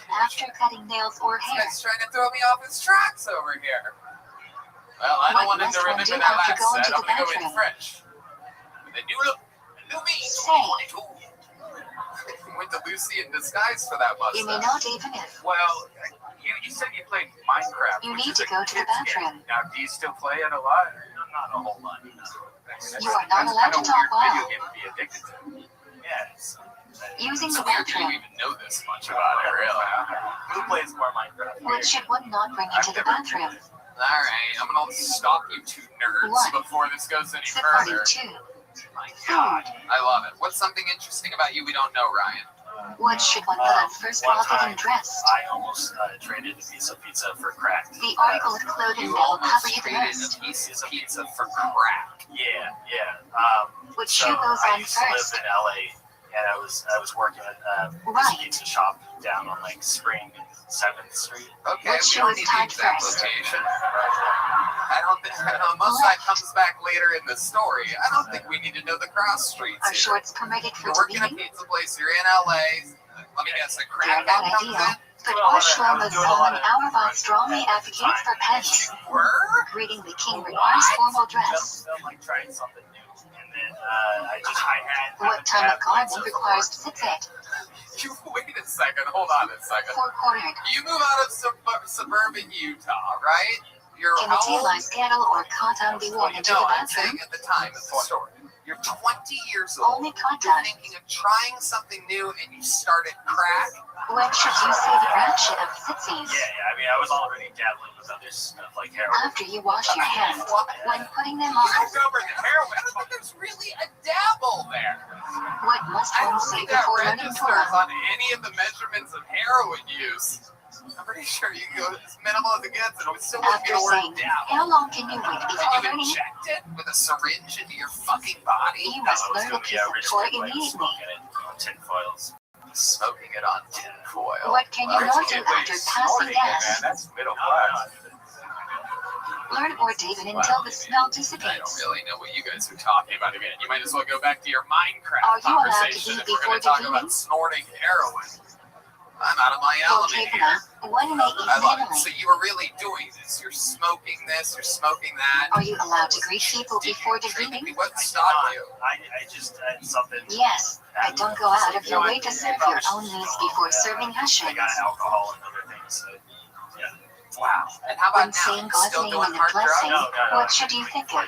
Speaker 2: After cutting nails or
Speaker 3: This
Speaker 2: hair.
Speaker 3: guy's trying to throw me off his tracks over here. Well, I don't
Speaker 2: What
Speaker 3: want him
Speaker 2: must
Speaker 3: to
Speaker 2: one
Speaker 3: remember
Speaker 2: do
Speaker 3: that
Speaker 2: after
Speaker 3: last
Speaker 2: going
Speaker 3: set.
Speaker 2: to
Speaker 3: I'm
Speaker 2: the
Speaker 3: going to go in
Speaker 2: bathroom?
Speaker 3: fresh. With a new look. A new me.
Speaker 2: Say.
Speaker 3: 2022. Went to Lucy in disguise for that mustache.
Speaker 2: You may not even if.
Speaker 5: Well, you said you played Minecraft.
Speaker 2: You
Speaker 5: which
Speaker 2: need
Speaker 5: is
Speaker 2: to
Speaker 5: a
Speaker 2: go to the
Speaker 5: kid's game.
Speaker 2: bathroom.
Speaker 5: Now, do you still play it a lot? Not a whole lot.
Speaker 2: You are not allowed to talk
Speaker 5: Video
Speaker 2: while
Speaker 5: game to be addicted to. Yes.
Speaker 2: using
Speaker 3: It's
Speaker 2: the
Speaker 3: weird you
Speaker 2: bathroom.
Speaker 3: even know this much about it, really.
Speaker 5: Who plays more Minecraft?
Speaker 2: What should one not bring into the bathroom?
Speaker 3: Alright, I'm gonna stop you two nerds
Speaker 2: One.
Speaker 3: before this goes any
Speaker 2: Supporting
Speaker 3: further.
Speaker 2: 2.
Speaker 3: My God, I love it. What's something interesting about you we don't know, Ryan?
Speaker 2: What should one put on first
Speaker 5: One
Speaker 2: while
Speaker 5: time,
Speaker 2: getting dressed?
Speaker 5: I almost traded a piece of pizza for crack.
Speaker 2: The article of clothing
Speaker 3: You
Speaker 2: that will
Speaker 3: almost
Speaker 2: cover you the
Speaker 3: traded
Speaker 2: most.
Speaker 3: a piece of pizza for crack.
Speaker 5: Yeah.
Speaker 2: What
Speaker 5: So
Speaker 2: shoe goes
Speaker 5: I
Speaker 2: on
Speaker 5: used to live
Speaker 2: first?
Speaker 5: in LA, and I was working at this
Speaker 2: Right.
Speaker 5: pizza shop down on like Spring and 7th Street.
Speaker 3: Okay,
Speaker 2: What
Speaker 3: we
Speaker 2: shoe
Speaker 3: don't
Speaker 2: is
Speaker 3: need the
Speaker 2: tied
Speaker 3: exact
Speaker 2: first?
Speaker 3: location. I don't think, unless that comes back later in the story, I don't think we need to know the cross streets
Speaker 2: Are
Speaker 3: here.
Speaker 2: shorts permitted for
Speaker 3: You're working a
Speaker 2: debating?
Speaker 3: pizza place, you're in LA. Let me guess, a
Speaker 2: They're
Speaker 3: crack
Speaker 2: not
Speaker 3: head comes
Speaker 2: ideal,
Speaker 3: in?
Speaker 2: but our Shlomo Zalman Auerbach strongly advocates for pants.
Speaker 3: Were?
Speaker 2: Greeting the king requires formal dress.
Speaker 5: Just felt like trying something new, and then I had.
Speaker 2: What time of garment requires sit-sit?
Speaker 3: You wait a second, hold on a second.
Speaker 2: Four-cornered.
Speaker 3: You move out of suburban Utah, right? You're
Speaker 2: Can the
Speaker 3: how old?
Speaker 2: TMI scandal or cotton be worn into
Speaker 3: No,
Speaker 2: the
Speaker 3: I'm saying
Speaker 2: bathroom?
Speaker 3: at the time of the story. You're 20 years old.
Speaker 2: Only
Speaker 3: You're
Speaker 2: cotton.
Speaker 3: thinking of trying something new and you started crack.
Speaker 2: When should you say the ratchet of sitsies?
Speaker 5: Yeah. I mean, I was already dabbling with other stuff like heroin.
Speaker 2: After you wash your hands, when putting them
Speaker 3: You
Speaker 2: on,
Speaker 3: moved over the heroin. I don't think there's really a dabble there.
Speaker 2: what must
Speaker 3: I
Speaker 2: one
Speaker 3: don't
Speaker 2: say
Speaker 3: think that
Speaker 2: before learning
Speaker 3: registers
Speaker 2: Torah?
Speaker 3: on any of the measurements of heroin use. I'm pretty sure you can go as minimal as it gets and it would still wouldn't
Speaker 2: After
Speaker 3: get a word
Speaker 2: saying,
Speaker 3: dabble.
Speaker 2: how long can you wait before
Speaker 3: Can you
Speaker 2: learning?
Speaker 3: inject it with a syringe into your fucking body?
Speaker 2: You must learn a piece of Torah immediately.
Speaker 5: Smoking it on tin foils.
Speaker 3: Smoking it on tin foil.
Speaker 2: What can you not do after passing gas?
Speaker 5: That's middle class.
Speaker 2: Learn or David until the smell
Speaker 3: I don't
Speaker 2: dissipates.
Speaker 3: really know what you guys are talking about again. You might as well go back to your Minecraft
Speaker 2: Are you allowed to
Speaker 3: conversation
Speaker 2: eat
Speaker 3: if we're
Speaker 2: before
Speaker 3: going to talk
Speaker 2: beginning?
Speaker 3: about snorting heroin. I'm out of my element
Speaker 2: Okay,
Speaker 3: here.
Speaker 2: one may eat
Speaker 3: I love it. So
Speaker 2: minimally.
Speaker 3: you were really doing this. You're smoking this. You're smoking that.
Speaker 2: Are you allowed to greet people before
Speaker 3: Drink
Speaker 2: beginning?
Speaker 3: What stopped you?
Speaker 5: I just had something.
Speaker 2: Yes, but don't go out of your way to serve your own needs before serving
Speaker 5: I
Speaker 2: Hashem.
Speaker 5: got alcohol and other things. So, yeah.
Speaker 3: Wow. And how
Speaker 2: When
Speaker 3: about now?
Speaker 2: saying
Speaker 3: You
Speaker 2: God's
Speaker 3: still
Speaker 2: name
Speaker 3: doing
Speaker 2: in the
Speaker 3: hard
Speaker 2: blessing,
Speaker 3: drugs?
Speaker 5: No.
Speaker 2: what should you think of?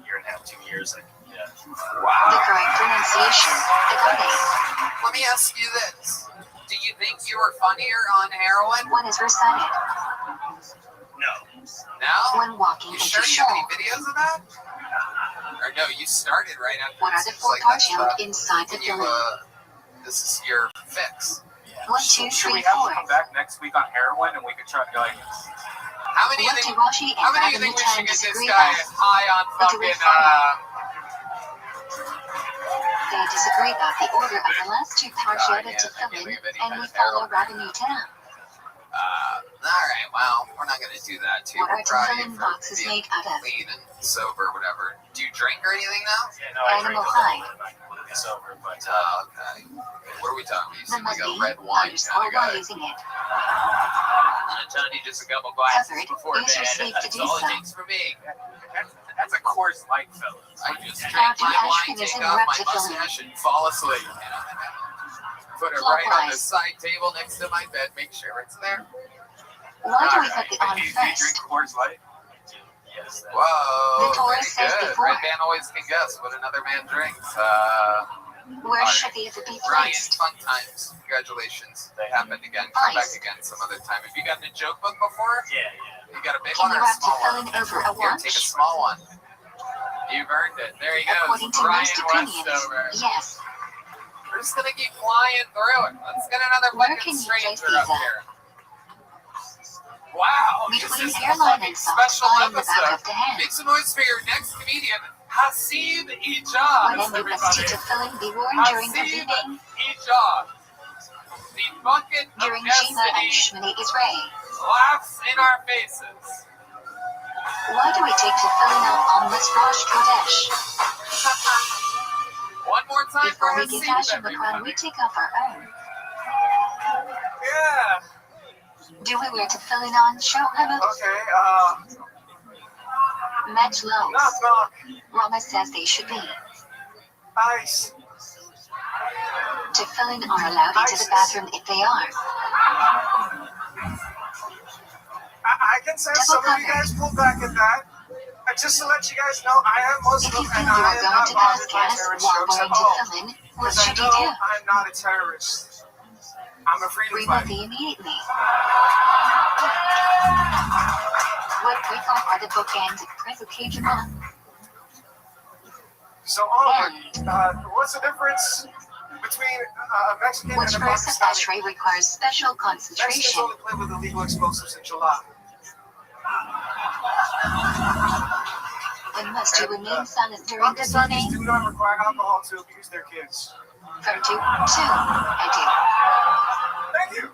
Speaker 5: Year and a half, 2 years. Yeah.
Speaker 2: The
Speaker 3: Wow.
Speaker 2: correct pronunciation, Adonai.
Speaker 3: Let me ask you this. Do you think you were funnier on heroin?
Speaker 2: One is recited.
Speaker 5: No.
Speaker 3: No?
Speaker 2: When walking
Speaker 3: You
Speaker 2: into
Speaker 3: sure you
Speaker 2: shul.
Speaker 3: have any videos of that? Or no, you started right after
Speaker 2: What are the
Speaker 3: this.
Speaker 2: four
Speaker 3: Like,
Speaker 2: parts
Speaker 3: that's,
Speaker 2: held inside the
Speaker 3: when you,
Speaker 2: filling?
Speaker 3: this is your fix.
Speaker 2: 1, 2,
Speaker 5: Should
Speaker 2: 3,
Speaker 5: we have
Speaker 2: 4.
Speaker 5: to come back next week on heroin and we could try like
Speaker 3: How many
Speaker 2: What
Speaker 3: of
Speaker 2: do
Speaker 3: you
Speaker 2: Rashi
Speaker 3: How
Speaker 2: and
Speaker 3: many of
Speaker 2: Rabbi
Speaker 3: you think we should
Speaker 2: Rothschild
Speaker 3: get this
Speaker 2: disagree
Speaker 3: guy
Speaker 2: about?
Speaker 3: high on
Speaker 2: What do we
Speaker 3: fucking,
Speaker 2: They disagree about the order of the last two parshiot
Speaker 3: yeah,
Speaker 2: to
Speaker 3: I can't
Speaker 2: fill in,
Speaker 3: think of any
Speaker 2: and
Speaker 3: kind
Speaker 2: we
Speaker 3: of
Speaker 2: follow
Speaker 3: heroin.
Speaker 2: Rabbi Rothschild.
Speaker 3: alright, well, we're not gonna do that to you.
Speaker 2: What
Speaker 3: We're
Speaker 2: are
Speaker 3: proud of you
Speaker 2: tefillin
Speaker 3: for
Speaker 2: boxes
Speaker 3: being
Speaker 2: made out of?
Speaker 3: clean and sober, whatever. Do you drink or anything now?
Speaker 5: I
Speaker 2: Animal
Speaker 5: drink a
Speaker 2: high.
Speaker 5: little bit, I'm not completely sober, but
Speaker 3: Okay. What are we talking? We
Speaker 2: The
Speaker 3: seem like a
Speaker 2: Muslim
Speaker 3: red wine kind
Speaker 2: underscore
Speaker 3: of
Speaker 2: while
Speaker 3: guy.
Speaker 2: using it.
Speaker 3: Johnny, just a couple glasses
Speaker 2: Covered.
Speaker 3: before
Speaker 2: Use your
Speaker 3: bed.
Speaker 2: sleep to
Speaker 3: That's
Speaker 2: do
Speaker 3: all it
Speaker 2: so.
Speaker 3: takes for me.
Speaker 5: that's a course light, fellas.
Speaker 3: I just drink
Speaker 2: After
Speaker 3: my wine,
Speaker 2: Ashkenazim
Speaker 3: take off my
Speaker 2: rectafilling.
Speaker 3: mustache, and fall asleep. Put it right on the
Speaker 2: Clockwise.
Speaker 3: side table next to my bed. Make sure it's there.
Speaker 2: Why do we
Speaker 3: Alright,
Speaker 2: put the
Speaker 5: But
Speaker 2: on
Speaker 5: do you
Speaker 2: first?
Speaker 5: drink Coors Light? Yes.
Speaker 3: Whoa,
Speaker 2: The Torah
Speaker 3: very
Speaker 2: says
Speaker 3: good.
Speaker 2: before.
Speaker 3: Red man always can guess what another man drinks.
Speaker 2: Where
Speaker 3: Alright.
Speaker 2: should the other be
Speaker 3: Ryan,
Speaker 2: placed?
Speaker 3: fun times. Congratulations. They happened again. Come back again some other time. Have you gotten a joke book before?
Speaker 5: Yeah.
Speaker 3: You got a big
Speaker 2: Can
Speaker 3: one
Speaker 2: you
Speaker 3: or a
Speaker 2: have
Speaker 3: small
Speaker 2: tefillin
Speaker 3: one?
Speaker 2: over a
Speaker 3: Here, take a
Speaker 2: watch?
Speaker 3: small one. You've earned it. There he goes.
Speaker 2: According to
Speaker 3: Ryan
Speaker 2: most opinions,
Speaker 3: Westover.
Speaker 2: yes.
Speaker 3: We're just gonna keep flying through it. Let's get another
Speaker 2: Where
Speaker 3: fucking
Speaker 2: can you place
Speaker 3: stranger up
Speaker 2: these at?
Speaker 3: here. Wow, this
Speaker 2: Between
Speaker 3: is a
Speaker 2: hairline
Speaker 3: fucking
Speaker 2: and soft
Speaker 3: special
Speaker 2: spine in the back
Speaker 3: episode.
Speaker 2: of the hand.
Speaker 3: Make some noise for your next comedian, Hasib Ijaz,
Speaker 2: When the
Speaker 3: everybody.
Speaker 2: to filling be worn during the
Speaker 3: Hasib
Speaker 2: evening,
Speaker 3: Ijaz. The bucket of
Speaker 2: during Shima and
Speaker 3: destiny
Speaker 2: Shmini Israel.
Speaker 3: laughs in our faces.
Speaker 2: Why do we take tefillin out on this Rosh Kodesh?
Speaker 3: One more time for
Speaker 2: Before we give
Speaker 3: Hasib,
Speaker 2: Hashem the crown, we
Speaker 3: everybody.
Speaker 2: take off our own.
Speaker 6: Yeah.
Speaker 2: Do we wear tefillin on Shabbat?
Speaker 6: Okay.
Speaker 2: Met
Speaker 6: Knock
Speaker 2: lows.
Speaker 6: knock.
Speaker 2: Rama says they should be.
Speaker 6: Ice.
Speaker 2: Tefillin are allowed into the bathroom if they are.
Speaker 6: I can sense some of you guys pull back at that. Just to let you guys know, I am
Speaker 2: If
Speaker 6: Muslim
Speaker 2: you
Speaker 6: and
Speaker 2: feel you
Speaker 6: I
Speaker 2: are
Speaker 6: am
Speaker 2: going
Speaker 6: not
Speaker 2: to
Speaker 6: bothered
Speaker 2: pass
Speaker 6: by
Speaker 2: gas
Speaker 6: terrorist
Speaker 2: while
Speaker 6: jokes
Speaker 2: wearing
Speaker 6: at all.
Speaker 2: tefillin, what
Speaker 6: Because I
Speaker 2: should you
Speaker 6: know
Speaker 2: do?
Speaker 6: I'm not a terrorist. I'm a freedom
Speaker 2: Remove
Speaker 6: fighter.
Speaker 2: the immediately. What break off are the bookends of Presukajama?
Speaker 6: So, Oliver, what's the difference between a Mexican
Speaker 2: Which
Speaker 6: and a
Speaker 2: verse of
Speaker 6: Pakistani?
Speaker 2: Ashrei requires special
Speaker 6: Mexicans
Speaker 2: concentration?
Speaker 6: only play with illegal explosives in July.
Speaker 2: And must you remain silent during the
Speaker 6: Pakistanis
Speaker 2: Sunday?
Speaker 6: do not require alcohol to abuse their kids.
Speaker 2: From 2 to I
Speaker 6: Thank you.
Speaker 2: do.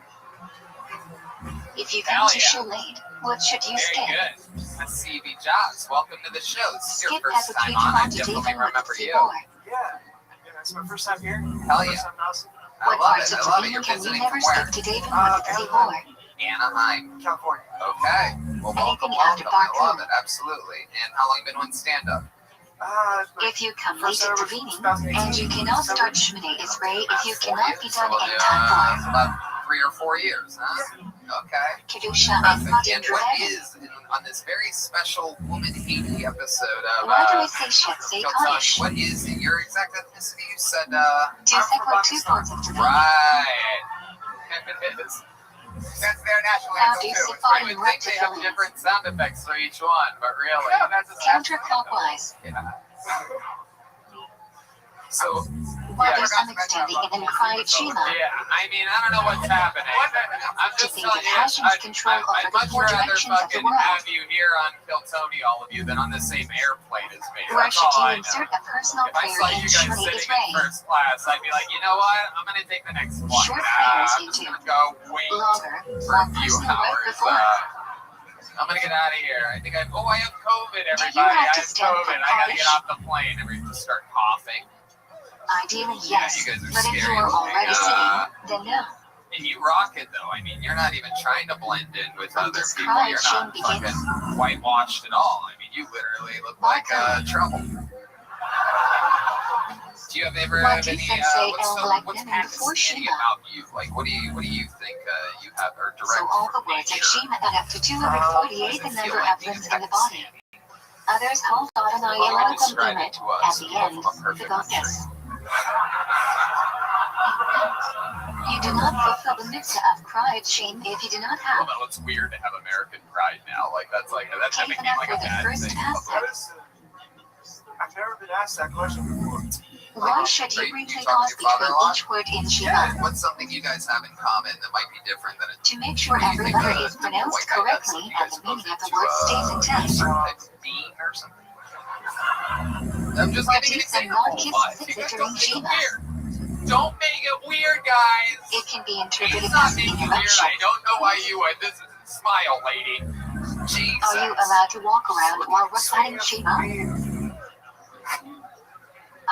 Speaker 2: If you
Speaker 3: Hell
Speaker 2: come to
Speaker 3: yeah.
Speaker 2: shul late, what should you
Speaker 3: Very
Speaker 2: skip?
Speaker 3: good. Hasib Ijaz, welcome to the show. This is your
Speaker 2: Skip
Speaker 3: first time on. I
Speaker 2: Presukajama to
Speaker 3: definitely
Speaker 2: David with
Speaker 3: remember
Speaker 2: the
Speaker 3: you.
Speaker 2: Tzibor.
Speaker 6: Yeah. It's my first time here.
Speaker 3: Hell yeah.
Speaker 6: First time Nelson.
Speaker 3: I
Speaker 2: What
Speaker 3: love
Speaker 2: parts
Speaker 3: it.
Speaker 2: of
Speaker 3: I love it.
Speaker 2: David
Speaker 3: You're
Speaker 2: can we
Speaker 3: visiting
Speaker 2: never
Speaker 3: from where?
Speaker 2: skip to David with the Tzibor?
Speaker 3: Anaheim.
Speaker 6: California.
Speaker 3: Okay. Well, welcome,
Speaker 2: Anything after
Speaker 3: welcome. I
Speaker 2: Barcode?
Speaker 3: love it. Absolutely. And how long you been on stand-up?
Speaker 2: If you come late to Davinim, and you cannot start Shmini Israel if you cannot be done in time for
Speaker 3: About 3 or 4 years, huh? Okay.
Speaker 2: Kedusha and
Speaker 3: Perfect.
Speaker 2: Mudin
Speaker 3: And what
Speaker 2: Dragon.
Speaker 3: is, on this very special woman-hating episode of
Speaker 2: Why do we say Shetsei
Speaker 3: Kiltani,
Speaker 2: Kaddish?
Speaker 3: what is your exact ethnicity? You said,
Speaker 2: Do sequel 2 points of Davinim.
Speaker 3: right. It is. That's their national
Speaker 2: How
Speaker 3: anthem
Speaker 2: do you
Speaker 3: too.
Speaker 2: supply
Speaker 3: You would
Speaker 2: and
Speaker 3: think they have
Speaker 2: rectify?
Speaker 3: different sound effects for each one, but really, that's a
Speaker 2: Counterclockwise.
Speaker 3: Yeah. So,
Speaker 2: While
Speaker 3: yeah,
Speaker 2: there's some extending and then cry at Shema.
Speaker 3: yeah, I mean, I don't know what's happening. I'm
Speaker 2: To
Speaker 3: just
Speaker 2: think
Speaker 3: telling
Speaker 2: of
Speaker 3: you,
Speaker 2: Hashem's control
Speaker 3: I'd
Speaker 2: over the
Speaker 3: much
Speaker 2: 4
Speaker 3: rather
Speaker 2: directions of the
Speaker 3: fucking
Speaker 2: world.
Speaker 3: have you here on Kiltony, all of you, than on the same airplane as me.
Speaker 2: Where
Speaker 3: That's
Speaker 2: should
Speaker 3: all I
Speaker 2: you
Speaker 3: know.
Speaker 2: insert a personal
Speaker 3: If I
Speaker 2: prayer
Speaker 3: saw
Speaker 2: in
Speaker 3: you guys
Speaker 2: Shmini
Speaker 3: sitting in
Speaker 2: Israel?
Speaker 3: first class, I'd be like, you know what? I'm gonna take the next one.
Speaker 2: Short prayers
Speaker 3: I'm just
Speaker 2: into
Speaker 3: gonna go wait
Speaker 2: Longer,
Speaker 3: for a
Speaker 2: more
Speaker 3: few
Speaker 2: personal right
Speaker 3: hours.
Speaker 2: before.
Speaker 3: I'm gonna get out of here. I think I have COVID,
Speaker 2: you
Speaker 3: everybody.
Speaker 2: have
Speaker 3: I
Speaker 2: to
Speaker 3: have
Speaker 2: stand
Speaker 3: COVID.
Speaker 2: for
Speaker 3: I gotta get
Speaker 2: college?
Speaker 3: off the plane and we just start coughing.
Speaker 2: Ideally,
Speaker 3: Yeah,
Speaker 2: yes.
Speaker 3: you guys are
Speaker 2: But if you
Speaker 3: scary.
Speaker 2: are already
Speaker 3: Yeah.
Speaker 2: sitting, then no.
Speaker 3: And you rock it though. I mean, you're not even trying to blend in with
Speaker 2: When
Speaker 3: other
Speaker 2: this
Speaker 3: people.
Speaker 2: cry
Speaker 3: You're
Speaker 2: shame
Speaker 3: not
Speaker 2: begins.
Speaker 3: fucking whitewashed at all. I mean, you literally look like trouble. Do you ever
Speaker 2: What
Speaker 3: have
Speaker 2: do you
Speaker 3: any?
Speaker 2: think say
Speaker 3: What's
Speaker 2: women before
Speaker 3: Pakistani
Speaker 2: Shema?
Speaker 3: about you? Like, what do you think you have or direct
Speaker 2: So all the
Speaker 3: from
Speaker 2: words of
Speaker 3: nature?
Speaker 2: Shema add up to 248 the
Speaker 3: Does it feel
Speaker 2: number
Speaker 3: like
Speaker 2: of
Speaker 3: being
Speaker 2: limbs in the
Speaker 3: Pakistani?
Speaker 2: body. Others hold Adonai
Speaker 3: Well,
Speaker 2: Elohim
Speaker 3: describe
Speaker 2: in
Speaker 3: it
Speaker 2: it
Speaker 3: to us.
Speaker 2: at the end,
Speaker 3: From a
Speaker 2: the
Speaker 3: perfect
Speaker 2: goddess. You do not fulfill the mitzvah of pride shame if you do not
Speaker 3: Well,
Speaker 2: have.
Speaker 3: no, it's weird to have American pride now. Like that
Speaker 2: Even
Speaker 3: became like a
Speaker 2: after the
Speaker 3: bad
Speaker 2: first
Speaker 3: thing.
Speaker 2: aspect.
Speaker 6: I've never been asked that question before.
Speaker 2: Why should
Speaker 3: Are
Speaker 2: you
Speaker 3: you
Speaker 2: bring
Speaker 3: talking
Speaker 2: pause
Speaker 3: to your
Speaker 2: between
Speaker 3: father-in-law?
Speaker 2: each word in Shema?
Speaker 3: Yeah. What's something you guys have in common that might be different than a
Speaker 2: To make sure
Speaker 3: What do you
Speaker 2: every
Speaker 3: think
Speaker 2: letter
Speaker 3: a
Speaker 2: is
Speaker 3: typical
Speaker 2: pronounced
Speaker 3: white guy does?
Speaker 2: correctly
Speaker 3: You
Speaker 2: and
Speaker 3: guys
Speaker 2: the meaning of the
Speaker 3: supposed
Speaker 2: word
Speaker 3: to,
Speaker 2: stays intact.
Speaker 3: certain type of bean or something? I'm just
Speaker 2: What
Speaker 3: giving an
Speaker 2: do some
Speaker 3: example.
Speaker 2: non-kids
Speaker 3: But
Speaker 2: sit
Speaker 3: you guys
Speaker 2: during
Speaker 3: don't make it
Speaker 2: Shema?
Speaker 3: weird. Don't make it weird, guys.
Speaker 2: It can be
Speaker 3: He's
Speaker 2: interpreted
Speaker 3: not
Speaker 2: as
Speaker 3: making weird.
Speaker 2: interruption.
Speaker 3: I don't know why you would. This is smile, lady. Jesus.
Speaker 2: Are you allowed to walk around while reciting Shema?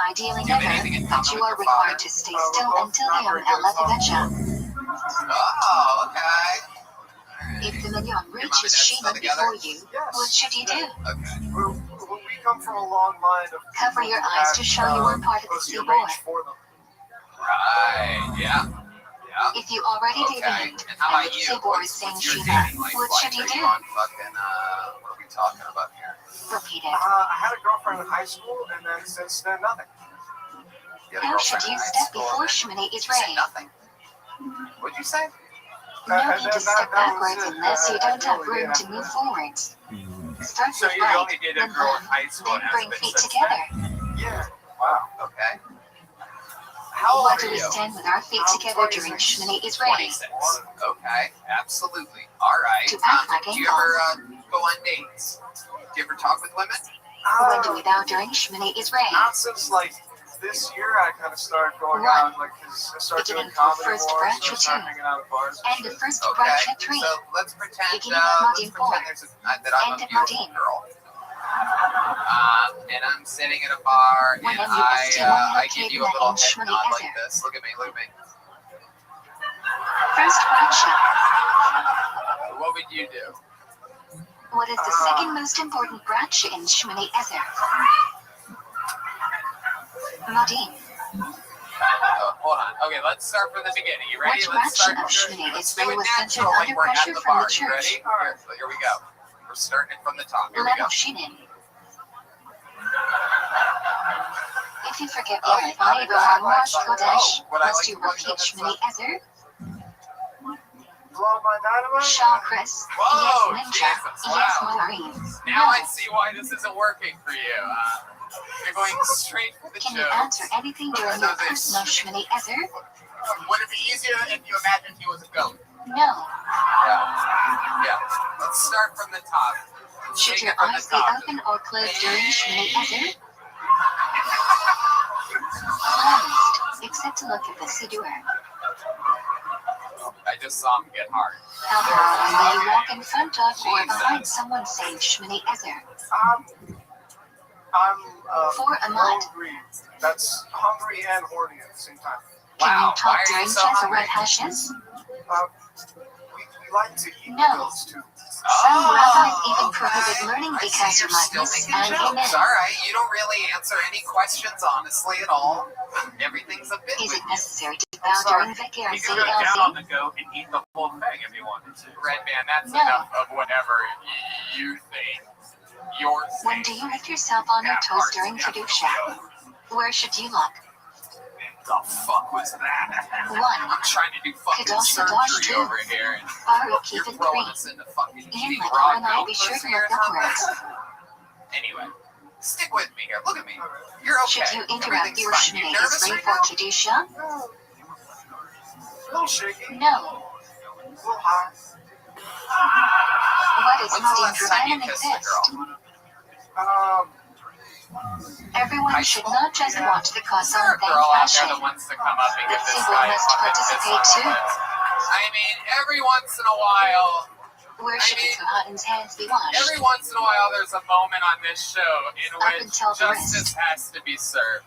Speaker 2: Ideally
Speaker 3: Do you have
Speaker 2: never,
Speaker 3: anything in
Speaker 2: but
Speaker 3: common
Speaker 2: you
Speaker 3: with
Speaker 2: are
Speaker 3: your
Speaker 2: required
Speaker 3: father?
Speaker 2: to stay still until the Yom Elavivecha.
Speaker 3: Oh, okay. Alright.
Speaker 2: If the minyan
Speaker 3: Your mom and
Speaker 2: reaches
Speaker 3: dad
Speaker 2: Shema
Speaker 3: still together?
Speaker 2: before you, what should you do?
Speaker 3: Okay.
Speaker 6: We come from a long line of
Speaker 2: Cover your eyes to show you are part of the
Speaker 6: pussy
Speaker 2: Tzibor.
Speaker 6: arranged for them.
Speaker 3: Right. Yeah. Yeah.
Speaker 2: If you already
Speaker 3: Okay.
Speaker 2: davened
Speaker 3: And how
Speaker 2: and
Speaker 3: about
Speaker 2: the
Speaker 3: you?
Speaker 2: Tzibor is saying
Speaker 3: What's your
Speaker 2: Shema,
Speaker 3: dating life
Speaker 2: what
Speaker 3: like?
Speaker 2: should you
Speaker 3: Are
Speaker 2: do?
Speaker 3: you on fucking, what are we talking about here?
Speaker 2: Repeat it.
Speaker 6: I had a girlfriend in high school, and then since then, nothing.
Speaker 3: You had a
Speaker 2: How should
Speaker 3: girlfriend in
Speaker 2: you
Speaker 3: high
Speaker 2: step
Speaker 3: school,
Speaker 2: before
Speaker 3: and
Speaker 2: Shemini
Speaker 3: then you said
Speaker 2: Israel?
Speaker 3: nothing. What'd you say?
Speaker 2: No
Speaker 6: And
Speaker 2: need
Speaker 6: then
Speaker 2: to step
Speaker 6: that was
Speaker 2: backwards
Speaker 6: it.
Speaker 2: unless you don't have
Speaker 6: really
Speaker 2: room to move forwards. Start
Speaker 5: So
Speaker 2: with
Speaker 5: you
Speaker 2: right,
Speaker 5: only did a
Speaker 2: then
Speaker 5: girl in
Speaker 2: left,
Speaker 5: high school
Speaker 2: then
Speaker 5: and
Speaker 2: bring
Speaker 5: hasn't been
Speaker 2: feet
Speaker 5: since
Speaker 2: together.
Speaker 6: Yeah.
Speaker 3: Wow. Okay. How old
Speaker 2: What
Speaker 3: are
Speaker 2: do we
Speaker 3: you?
Speaker 2: stand with our feet together during Shmini Israel?
Speaker 3: 26. Okay, absolutely. All right.
Speaker 2: To act like
Speaker 3: Do you ever go on dates? Do you ever talk with women?
Speaker 2: When do we bow during Shmini Israel?
Speaker 6: Not since like this year, I kind of started going
Speaker 2: One.
Speaker 6: out, like 'cause I started
Speaker 2: Beginning
Speaker 6: doing
Speaker 2: for
Speaker 6: comedy
Speaker 2: first
Speaker 6: more,
Speaker 2: branch
Speaker 6: so I
Speaker 2: or
Speaker 6: started
Speaker 2: two.
Speaker 6: hanging out at bars and
Speaker 2: And
Speaker 6: shit.
Speaker 2: the first
Speaker 3: Okay,
Speaker 2: branch at 3.
Speaker 3: so let's pretend,
Speaker 2: Beginning of Modin 4.
Speaker 3: there's that I'm
Speaker 2: End
Speaker 3: a
Speaker 2: of
Speaker 3: beautiful
Speaker 2: Modin.
Speaker 3: girl. And I'm sitting at a bar,
Speaker 2: When
Speaker 3: and
Speaker 2: you
Speaker 3: I give you a little head nod like this. Look at me, look at me.
Speaker 2: First branch.
Speaker 3: What would you do?
Speaker 2: What is the second most important branch in Shmini Ezer? Modin.
Speaker 3: Hold on. Okay, let's start from the beginning. You ready?
Speaker 2: Which
Speaker 3: Let's start.
Speaker 2: branch of Shmini
Speaker 3: Let's do
Speaker 2: Israel
Speaker 3: it
Speaker 2: was centered
Speaker 3: natural, like
Speaker 2: under
Speaker 3: we're at
Speaker 2: pressure
Speaker 3: the
Speaker 2: from
Speaker 3: bar.
Speaker 2: the
Speaker 3: You ready?
Speaker 2: church?
Speaker 3: Here we go. We're starting it from the top. Here we go.
Speaker 2: Level Shinin. If you forget
Speaker 3: Oh,
Speaker 2: your
Speaker 3: you got it.
Speaker 2: Bible on Rosh
Speaker 3: Oh,
Speaker 2: Chodesh,
Speaker 3: what I
Speaker 2: must
Speaker 3: like
Speaker 2: you
Speaker 3: about
Speaker 2: repeat Shmini Ezer?
Speaker 6: Blow my dynamite?
Speaker 2: Shaw Chris.
Speaker 3: Whoa,
Speaker 2: Yes, Ninja.
Speaker 3: Jesus,
Speaker 2: Yes,
Speaker 3: wow.
Speaker 2: Maureen.
Speaker 3: Now
Speaker 2: No.
Speaker 3: I see why this isn't working for you. You're going straight for the
Speaker 2: Can you
Speaker 3: jokes.
Speaker 2: answer anything during your personal Shmini Ezer?
Speaker 3: Would it be easier if you imagined he was a goat?
Speaker 2: No.
Speaker 3: Yeah. Let's start from the top.
Speaker 2: Should
Speaker 3: Take
Speaker 2: your
Speaker 3: it from the
Speaker 2: eyes be
Speaker 3: top.
Speaker 2: open or closed during Shmini Ezer? Closed, except to look at the Siddur.
Speaker 3: I just saw him get hard.
Speaker 2: How far will you walk in front of or behind someone saying Shmini Ezer?
Speaker 6: I'm
Speaker 2: For a month.
Speaker 6: hungry. That's hungry and horny at the same time.
Speaker 2: Can you
Speaker 3: Wow,
Speaker 2: talk
Speaker 3: why are you
Speaker 2: during
Speaker 3: so hungry?
Speaker 2: Chazarot Hashes?
Speaker 6: We like to eat
Speaker 2: No.
Speaker 6: those too.
Speaker 2: Some rabbis even
Speaker 3: okay.
Speaker 2: prohibit learning
Speaker 3: I
Speaker 2: because
Speaker 3: see
Speaker 2: you
Speaker 3: you're
Speaker 2: might
Speaker 3: still
Speaker 2: miss
Speaker 3: making
Speaker 2: an amen.
Speaker 3: jokes. All right, you don't really answer any questions honestly at all. Everything's a bit
Speaker 2: Is
Speaker 3: with
Speaker 2: it
Speaker 3: you.
Speaker 2: necessary to bow during Vikir
Speaker 5: You could go down on
Speaker 2: ZLZ?
Speaker 5: the goat and eat the whole thing if you wanted to.
Speaker 3: Red Man, that's
Speaker 2: No.
Speaker 3: enough of whatever you think. You're
Speaker 2: When do you lift yourself on your toes during Kedusha? Where should you look?
Speaker 3: The fuck was that?
Speaker 2: 1.
Speaker 3: I'm trying to do fucking
Speaker 2: Kadosh,
Speaker 3: surgery
Speaker 2: Kadosh, too.
Speaker 3: over here, and
Speaker 2: Baruch
Speaker 3: you're
Speaker 2: even
Speaker 3: throwing
Speaker 2: 3.
Speaker 3: us into fucking
Speaker 2: Ian
Speaker 3: eating
Speaker 2: Michael
Speaker 3: raw
Speaker 2: and I
Speaker 3: goat
Speaker 2: be sure to
Speaker 3: pussy or
Speaker 2: look upwards.
Speaker 3: something. Anyway, stick with me here. Look at me. You're okay.
Speaker 2: Should you interrupt
Speaker 3: Everything's
Speaker 2: your
Speaker 3: fine. You
Speaker 2: Shmini
Speaker 3: nervous
Speaker 2: Israel
Speaker 3: right
Speaker 2: for
Speaker 3: now?
Speaker 2: Kedusha?
Speaker 6: A little shaky.
Speaker 2: No.
Speaker 6: A little high.
Speaker 2: What is
Speaker 3: When's the
Speaker 2: Modin
Speaker 3: last time you
Speaker 2: Dravana
Speaker 3: kissed a
Speaker 2: exist?
Speaker 6: Um,
Speaker 2: Everyone should not just watch the
Speaker 3: Is there
Speaker 2: Kazan
Speaker 3: a girl out there that
Speaker 2: Hashem.
Speaker 3: wants to come up and
Speaker 2: The
Speaker 3: give this
Speaker 2: Tzibur
Speaker 3: guy a
Speaker 2: must
Speaker 3: fucking kiss
Speaker 2: participate
Speaker 3: on the
Speaker 2: too.
Speaker 3: lips? I mean, every once in a while,
Speaker 2: Where should the Kohatan's hands be washed?
Speaker 3: every once in a while, there's a moment on this show in
Speaker 2: Up
Speaker 3: which
Speaker 2: until the
Speaker 3: justice has to be served.